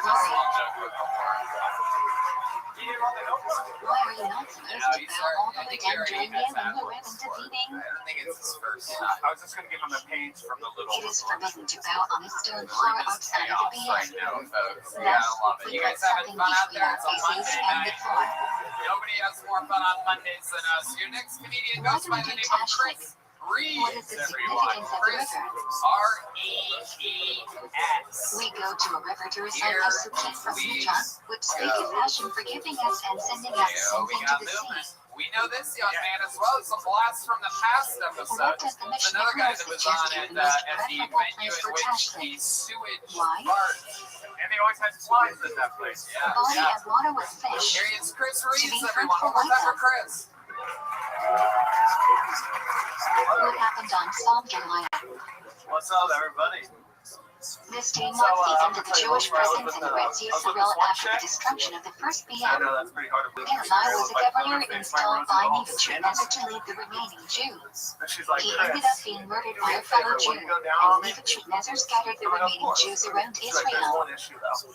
Speaker 2: Why are you not supposed to bow all the way down during the ribbon intervening?
Speaker 3: I don't think it's his first.
Speaker 10: I was just gonna give him a page from the little.
Speaker 2: It is forbidden to bow on the stone floor outside of the
Speaker 3: Right
Speaker 2: being.
Speaker 3: now, folks.
Speaker 2: Thus,
Speaker 3: Yeah, I love it.
Speaker 2: we
Speaker 3: You
Speaker 2: put
Speaker 3: guys having
Speaker 2: something
Speaker 3: fun out
Speaker 2: between
Speaker 3: there?
Speaker 2: our
Speaker 3: It's a
Speaker 2: faces
Speaker 3: Monday
Speaker 2: and the
Speaker 3: night.
Speaker 2: floor.
Speaker 3: Nobody has more fun on Mondays than us. Your next comedian
Speaker 2: Why
Speaker 3: goes
Speaker 2: do
Speaker 3: by
Speaker 2: we
Speaker 3: the
Speaker 2: do
Speaker 3: name of
Speaker 2: tasks?
Speaker 3: Chris Reeves.
Speaker 2: What is the
Speaker 3: Everyone,
Speaker 2: significance of the
Speaker 3: Chris
Speaker 2: river?
Speaker 3: R-E-E-S.
Speaker 2: We go to a river to recite
Speaker 3: Here,
Speaker 2: a suki from
Speaker 3: please.
Speaker 2: Sutra, which speak of passion for giving us and sending us
Speaker 3: Yeah, we
Speaker 2: something to
Speaker 3: got
Speaker 2: the
Speaker 3: movement.
Speaker 2: sea.
Speaker 3: We know this young man as well. It's a blast from the past episode.
Speaker 2: What does the
Speaker 3: It's
Speaker 2: Mishnah
Speaker 3: another guy that
Speaker 2: suggest
Speaker 3: was on
Speaker 2: is
Speaker 3: at
Speaker 2: the most
Speaker 3: the venue
Speaker 2: preferable
Speaker 3: in
Speaker 2: place for
Speaker 3: which
Speaker 2: tasks?
Speaker 3: the sewage
Speaker 2: Why?
Speaker 3: farts.
Speaker 10: And they always had flies at that place.
Speaker 3: Yeah,
Speaker 2: Body
Speaker 3: yeah.
Speaker 2: of water with fish.
Speaker 3: Here is Chris
Speaker 2: To
Speaker 3: Reeves,
Speaker 2: be
Speaker 3: everyone.
Speaker 2: fruitful
Speaker 3: One more time for
Speaker 2: like
Speaker 3: Chris.
Speaker 2: What happened on Psalm July?
Speaker 11: What's up, everybody?
Speaker 2: This day marks the end of the Jewish presence in the Red Sea
Speaker 11: I was with
Speaker 2: Israel
Speaker 11: this one
Speaker 2: after the
Speaker 11: chick.
Speaker 2: destruction of the first
Speaker 11: I
Speaker 2: BM.
Speaker 11: know that's pretty hard to believe.
Speaker 2: Nehemiah was a governor installed by Nebuchadnezzar to lead the remaining Jews.
Speaker 11: And she's like,
Speaker 2: He
Speaker 11: Chris,
Speaker 2: ended up being murdered by a fellow Jew, and Nebuchadnezzar scattered the remaining Jews around
Speaker 11: she's like, there's
Speaker 2: Israel.
Speaker 11: one issue though.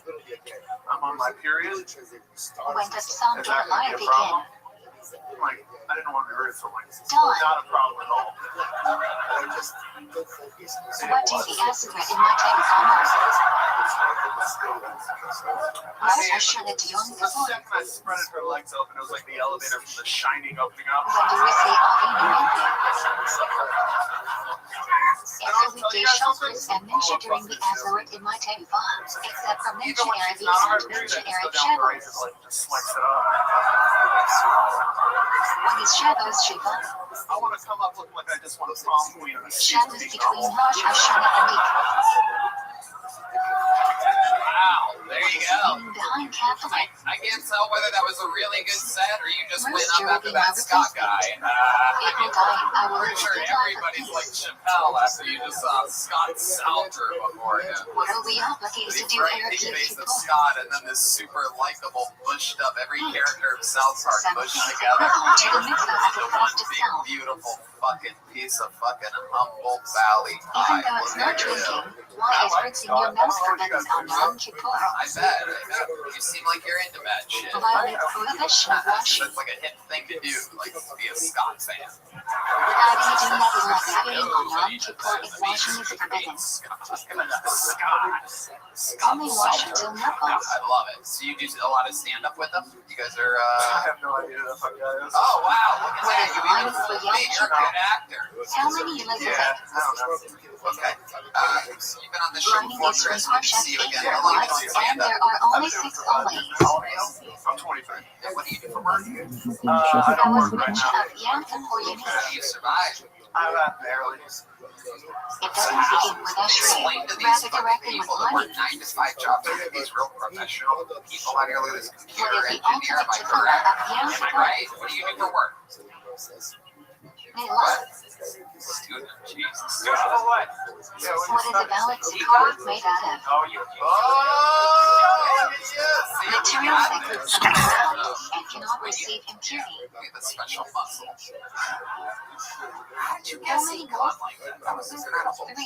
Speaker 11: I'm on my period.
Speaker 2: When does Psalm
Speaker 11: Is that
Speaker 2: July
Speaker 11: gonna be a
Speaker 2: begin?
Speaker 11: problem? I'm like, I didn't want to be rude, so I'm like,
Speaker 2: Dawn.
Speaker 11: not a problem at all.
Speaker 2: What do the Aseret in my time almost? Rosh Hashanah to Yom
Speaker 11: The
Speaker 2: Kippur.
Speaker 11: second I spread her legs open, it was like the elevator from The Shining opening up.
Speaker 2: When do we say Avinu Mincha? Every weekday shelters and Mincha during the Aseret in my time except for Mincha Arabic and Mincha Arab Shabbos.
Speaker 11: Just sliced it up.
Speaker 2: When is Shabbos Shiva?
Speaker 11: I want to come up looking like I just want a prom queen on a
Speaker 2: Shabbos
Speaker 11: season
Speaker 2: between Rosh Hashanah and Yom
Speaker 3: Wow, there you go.
Speaker 2: behind Catholic.
Speaker 3: I can't tell whether that was a really good set or you just went
Speaker 2: Rooster
Speaker 3: up after
Speaker 2: will be
Speaker 3: that
Speaker 2: my
Speaker 3: Scott guy.
Speaker 2: April dying, I will
Speaker 3: Pretty sure everybody's like Chappelle after you just saw Scott Salter before him.
Speaker 2: What are we obligated to
Speaker 3: The
Speaker 2: do
Speaker 3: great
Speaker 2: Arab Yom
Speaker 3: face of
Speaker 2: Kippur?
Speaker 3: Scott and then this super likable, bushed up, every character of South Park
Speaker 2: Some
Speaker 3: pushed
Speaker 2: things
Speaker 3: together.
Speaker 2: equivalent to the mitzvah of
Speaker 3: The
Speaker 2: the
Speaker 3: one
Speaker 2: fast
Speaker 3: big,
Speaker 2: itself.
Speaker 3: beautiful fucking piece of fucking Humboldt Valley
Speaker 2: Even
Speaker 3: pie.
Speaker 2: though it's not
Speaker 3: There you go.
Speaker 2: drinking, why is rinsing your nose forbidden on Yom Kippur?
Speaker 3: I bet. You seem like you're into that shit.
Speaker 2: Violate prohibition of washing.
Speaker 3: That's like a hip thing to do, like be a Scott fan.
Speaker 2: How do you do nothing like having on Yom Kippur if washing is forbidden? Only wash until knuckles.
Speaker 3: I love it. So you do a lot of stand up with them? You guys are,
Speaker 11: I have no idea who the fuck that is.
Speaker 3: Oh, wow. Look at
Speaker 2: What
Speaker 3: that.
Speaker 2: is
Speaker 3: You
Speaker 2: line
Speaker 3: even
Speaker 2: for Yom
Speaker 3: me. You're a good actor.
Speaker 2: How many live
Speaker 11: Yeah, I don't know.
Speaker 3: Okay. You've been on the show
Speaker 2: Running
Speaker 3: before,
Speaker 2: is from
Speaker 3: Chris. Good to
Speaker 2: Harsha's
Speaker 3: see you again.
Speaker 2: 8
Speaker 3: How long you been
Speaker 2: robots,
Speaker 3: doing
Speaker 2: and
Speaker 3: stand up?
Speaker 2: there are only 6 onlys.
Speaker 11: I'm 23.
Speaker 3: And what do you do for work?
Speaker 11: I
Speaker 2: That
Speaker 11: don't
Speaker 2: was
Speaker 11: work right
Speaker 2: mention
Speaker 11: now.
Speaker 2: of Yom Kippur Yom.
Speaker 3: How do you survive?
Speaker 11: Barely.
Speaker 2: It doesn't begin with
Speaker 3: Explain to
Speaker 2: Ashrei,
Speaker 3: these
Speaker 2: rather
Speaker 3: fucking
Speaker 2: directly with
Speaker 3: people that work
Speaker 2: money.
Speaker 3: 9 to 5 jobs. Look at these real professional people out here. Look at this
Speaker 2: What
Speaker 3: computer
Speaker 2: is the
Speaker 3: engineer. Am
Speaker 2: ultimate
Speaker 3: I
Speaker 2: tefillah
Speaker 3: correct?
Speaker 2: of Yom
Speaker 3: Am I
Speaker 2: Kippur?
Speaker 3: right? What do you do for work?
Speaker 2: They love.
Speaker 3: Student. Jesus.
Speaker 10: What?
Speaker 2: What is a valid Sikar made out of?
Speaker 10: Oh, you.
Speaker 3: Oh, yes.
Speaker 2: Materials that could some ground and cannot receive impurity.
Speaker 3: Look at the special muscle. How did you
Speaker 2: How
Speaker 3: guess
Speaker 2: many
Speaker 3: he got like that? That was incredible.
Speaker 2: 3.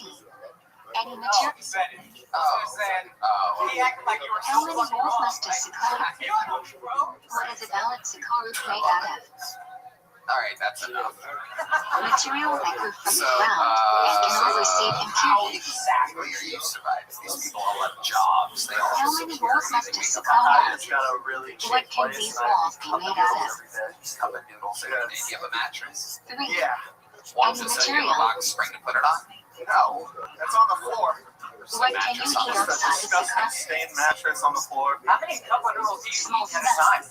Speaker 2: Any material.
Speaker 10: Said it.
Speaker 3: Oh.
Speaker 10: He acted like you were
Speaker 2: How
Speaker 10: so
Speaker 2: many
Speaker 10: fucking
Speaker 2: volts
Speaker 10: wrong.
Speaker 2: must a Sikar? What is a valid Sikar made out of?
Speaker 3: All right, that's enough.
Speaker 2: Material that grew from the
Speaker 3: So,
Speaker 2: ground and cannot receive
Speaker 3: how
Speaker 2: impurity.
Speaker 3: exactly are you surviving? These people all have jobs. They all
Speaker 2: How
Speaker 3: have
Speaker 2: many
Speaker 3: security.
Speaker 2: volts must
Speaker 3: They
Speaker 2: a
Speaker 3: make
Speaker 2: Sikar
Speaker 3: up
Speaker 11: I
Speaker 2: have?
Speaker 11: just got a really cheap
Speaker 2: What can
Speaker 11: place.
Speaker 2: these
Speaker 11: and I
Speaker 2: walls be
Speaker 11: cup
Speaker 2: made
Speaker 11: of
Speaker 2: out
Speaker 11: noodles
Speaker 2: of?
Speaker 11: every day.
Speaker 3: cup of noodles every day. Do you have a mattress?
Speaker 2: 3.
Speaker 11: Yeah.
Speaker 3: One
Speaker 2: Any
Speaker 3: just so you have a
Speaker 2: material.
Speaker 3: box spring to put it on?
Speaker 11: No, that's on the floor.
Speaker 3: There's a
Speaker 2: What can you
Speaker 3: mattress
Speaker 2: eat
Speaker 3: on the
Speaker 11: Just a
Speaker 2: outside the
Speaker 11: disgusting
Speaker 2: Sikar?
Speaker 11: stained mattress on the floor.
Speaker 9: How many cup of noodles do you
Speaker 2: Small
Speaker 9: eat at a time?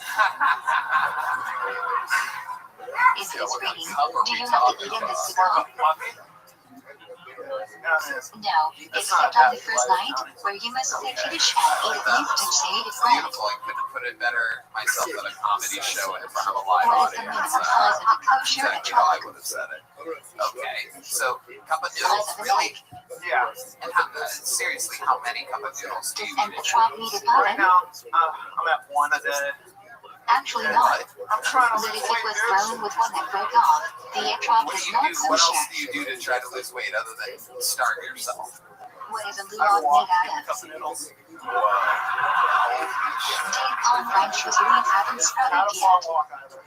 Speaker 2: Is
Speaker 3: Yeah,
Speaker 2: this
Speaker 3: what kind of
Speaker 2: reading?
Speaker 3: cup are
Speaker 2: Do
Speaker 3: we
Speaker 2: you have to
Speaker 3: talking
Speaker 2: eat in the
Speaker 3: about?
Speaker 2: Sikar? No, except on the first night, where you must say Kiddush and eat at least to say it
Speaker 3: It's
Speaker 2: well.
Speaker 3: beautiful. I couldn't put it better myself at a comedy show in front of a live
Speaker 2: What is the
Speaker 3: audience.
Speaker 2: minimum size of a kosher
Speaker 3: Exactly how I
Speaker 2: etrog?
Speaker 3: would have said it. Okay, so cup of
Speaker 2: Size
Speaker 3: noodles,
Speaker 2: of an
Speaker 3: really?
Speaker 2: egg.
Speaker 11: Yeah.
Speaker 3: And how, seriously, how many cup of noodles do
Speaker 2: Does
Speaker 3: you
Speaker 2: an
Speaker 3: eat?
Speaker 2: etrog need a
Speaker 11: Right
Speaker 2: bottom?
Speaker 11: now, I'm at 1 a day.
Speaker 2: Actually
Speaker 11: And
Speaker 2: not.
Speaker 11: I'm trying to
Speaker 2: But
Speaker 11: lose
Speaker 2: if it
Speaker 11: weight.
Speaker 2: was grown with one that broke off, the etrog
Speaker 3: What
Speaker 2: is
Speaker 3: do you
Speaker 2: not
Speaker 3: do? What else
Speaker 2: kosher.
Speaker 3: do you do to try to lose weight other than starve yourself?
Speaker 2: What is a lulav made out of?
Speaker 10: Noodles.
Speaker 2: Dave Palm Ranch was really haven't sprouted yet.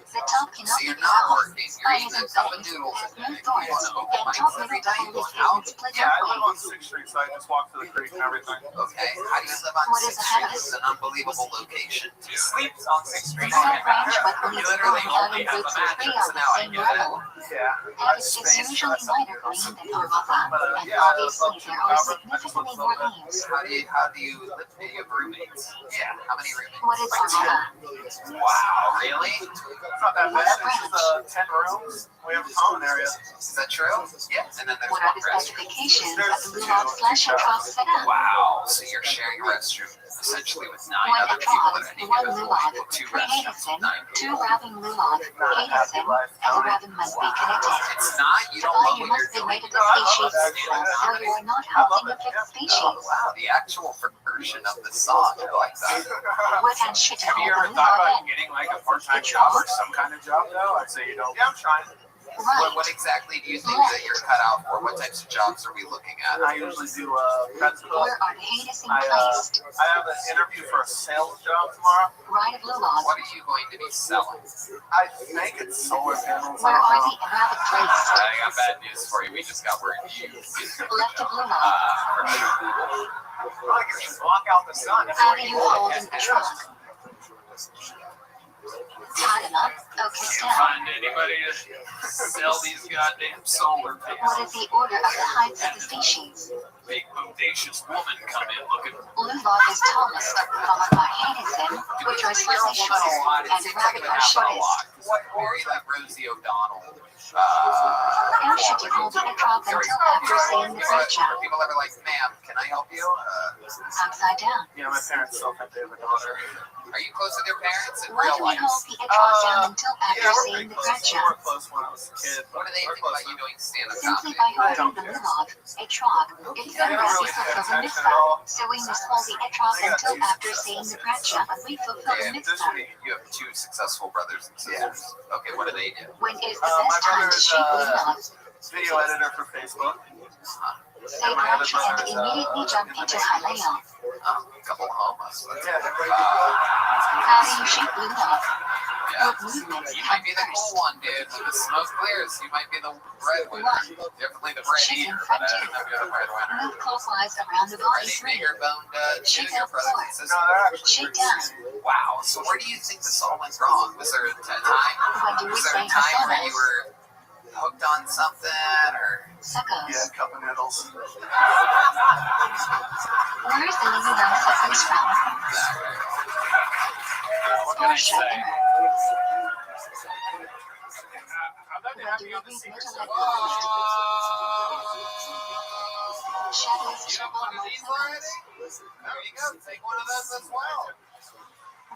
Speaker 2: The top cannot
Speaker 3: So
Speaker 2: be
Speaker 3: you're
Speaker 2: cut
Speaker 3: not
Speaker 2: off.
Speaker 3: working. You're
Speaker 2: Spine
Speaker 3: eating
Speaker 2: isn't
Speaker 3: a cup of
Speaker 2: bent,
Speaker 3: noodles
Speaker 2: has
Speaker 3: a
Speaker 2: no
Speaker 3: day. You
Speaker 2: thorns,
Speaker 3: want to open
Speaker 2: and
Speaker 3: mics
Speaker 2: top
Speaker 3: every
Speaker 2: middle
Speaker 3: night.
Speaker 2: double leaf
Speaker 3: How?
Speaker 2: isn't split
Speaker 10: Yeah, I live on
Speaker 2: halfway.
Speaker 10: 6th Street, so I just walk to the creek and everything.
Speaker 3: Okay. How do you live on
Speaker 2: What is
Speaker 3: 6th
Speaker 2: a
Speaker 3: Street?
Speaker 2: house?
Speaker 3: It's an unbelievable location.
Speaker 9: He sleeps on 6th Street.
Speaker 2: Front branch but
Speaker 3: You
Speaker 2: leaves
Speaker 3: literally
Speaker 2: one
Speaker 3: only
Speaker 2: having
Speaker 3: have a
Speaker 2: roots of three
Speaker 3: mattress,
Speaker 2: on
Speaker 3: and
Speaker 2: the
Speaker 3: now I
Speaker 2: same
Speaker 3: get it.
Speaker 2: level.
Speaker 10: Yeah.
Speaker 2: Habits is usually lighter green than Arvada, and obviously there are significantly more leaves.
Speaker 3: How do you live? Do you have roommates?
Speaker 10: Yeah.
Speaker 3: How many roommates?
Speaker 2: What is Arvada?
Speaker 3: Wow, really?
Speaker 10: It's not that bad. It's 10 rooms. We have a common area.
Speaker 3: Is that true?
Speaker 10: Yes.
Speaker 3: And then there's
Speaker 2: What are
Speaker 3: one
Speaker 2: the
Speaker 3: restroom.
Speaker 2: specifications of the lulav/etrog setup?
Speaker 3: Wow, so you're sharing a restroom essentially with 9
Speaker 2: One
Speaker 3: other people
Speaker 2: etrog,
Speaker 3: at any
Speaker 2: one
Speaker 3: given
Speaker 2: lulav,
Speaker 3: point. 2
Speaker 2: 3
Speaker 3: restrooms,
Speaker 2: Edison,
Speaker 3: 9
Speaker 2: 2
Speaker 3: people.
Speaker 2: Rabin lulav, Edison, and the Rabin must be connected.
Speaker 3: It's not, you don't
Speaker 2: Supply
Speaker 3: love
Speaker 2: you
Speaker 3: what
Speaker 2: must be
Speaker 3: you're
Speaker 2: made
Speaker 3: doing.
Speaker 2: of the species, so you are not helping a fifth species.
Speaker 3: Oh, wow, the actual version of the song. I like that.
Speaker 2: What and shit
Speaker 10: Have you
Speaker 2: hold
Speaker 10: ever
Speaker 2: the
Speaker 10: thought
Speaker 2: lulav
Speaker 10: about
Speaker 2: in?
Speaker 10: getting like a part-time job or some kind of job though? I'd say you don't. Yeah, I'm trying.
Speaker 3: What
Speaker 2: Right.
Speaker 3: exactly do you think that you're cut out for? What types of jobs are we looking at?
Speaker 10: I usually do pet cook.
Speaker 2: Where are the Hades
Speaker 10: I
Speaker 2: placed?
Speaker 10: I have an interview for a sales job tomorrow.
Speaker 2: Right of lulav.
Speaker 3: What are you going to be selling?
Speaker 10: I think it's solar panels.
Speaker 2: Where are the Arabic placed?
Speaker 3: I got bad news for you. We just got word you.
Speaker 2: Left of lulav.
Speaker 3: For sure.
Speaker 10: I can just block out the sun.
Speaker 2: How do you hold in the trunk? Tie them up, or kicked down.
Speaker 3: Find anybody to sell these goddamn solar panels?
Speaker 2: What is the order of the heights of the species?
Speaker 3: Big bodacious woman come in looking.
Speaker 2: Lulav is tallest, followed by Hadison, which are slightly shorter, and Rabbit are shortest.
Speaker 3: Very like Rosie O'Donnell.
Speaker 2: How should you hold the etrog until after seeing the bracha?
Speaker 3: People ever like, ma'am, can I help you?
Speaker 2: Upside down.
Speaker 10: Yeah, my parents still think they have a daughter.
Speaker 3: Are you close with your parents in
Speaker 2: Why
Speaker 3: real
Speaker 2: do we
Speaker 3: life?
Speaker 2: hold the etrog down until after
Speaker 10: Yeah, we're
Speaker 2: seeing
Speaker 10: pretty
Speaker 2: the
Speaker 10: close. We
Speaker 2: bracha?
Speaker 10: were close when I was a kid.
Speaker 3: What do they think about you doing stand-up
Speaker 2: Simply
Speaker 3: comedy?
Speaker 2: by holding the lulav, etrog, it's the
Speaker 10: really
Speaker 2: fulfill
Speaker 10: pay
Speaker 2: the
Speaker 10: attention
Speaker 2: mitzvah.
Speaker 10: at all.
Speaker 2: So we must hold the etrog until after seeing the bracha, and we fulfill the
Speaker 3: Yeah,
Speaker 2: mitzvah.
Speaker 3: you have 2 successful brothers and sisters. Okay, what do they do?
Speaker 2: When is the
Speaker 10: My
Speaker 2: best time to
Speaker 10: brother's
Speaker 2: shake lulav?
Speaker 10: video editor for Facebook.
Speaker 2: Say bracha and immediately jump into halal.
Speaker 3: A couple of homos.
Speaker 10: Yeah,
Speaker 2: How do you shake lulav?
Speaker 3: Yeah.
Speaker 2: What movements
Speaker 3: You
Speaker 2: come
Speaker 3: might be the
Speaker 2: first?
Speaker 3: cool one, dude. When the smoke clears, you might be the breadwinner. Definitely the bread
Speaker 2: Chicken
Speaker 3: eater,
Speaker 2: front
Speaker 3: but I don't
Speaker 2: two.
Speaker 3: know if you're the breadwinner.
Speaker 2: Move clockwise around the body
Speaker 3: Ready,
Speaker 2: 3.
Speaker 3: bigger boned
Speaker 2: Shake
Speaker 3: junior
Speaker 2: out
Speaker 3: brothers
Speaker 2: 4.
Speaker 3: and sisters.
Speaker 10: No, they're actually
Speaker 2: Shake
Speaker 10: pretty
Speaker 2: down.
Speaker 10: sweet.
Speaker 3: Wow. So where do you think this all went wrong? Was there a time?
Speaker 2: When do we
Speaker 3: Was there
Speaker 2: say
Speaker 3: a time where
Speaker 2: hasanas?
Speaker 3: you were hooked on something, or?
Speaker 2: Suckos.
Speaker 10: Yeah, cup of noodles.
Speaker 2: Where is the lulav suckers from?
Speaker 10: What can I
Speaker 2: Portia
Speaker 10: say?
Speaker 2: Emmer.
Speaker 10: I'm not
Speaker 2: When
Speaker 10: happy
Speaker 2: do we
Speaker 10: on the
Speaker 2: read
Speaker 10: secret
Speaker 2: middle
Speaker 10: stuff.
Speaker 2: Shadows
Speaker 3: You
Speaker 2: show
Speaker 3: have one of
Speaker 2: hormone
Speaker 3: these
Speaker 2: cycles.
Speaker 3: already? There you go. Take one of those as well.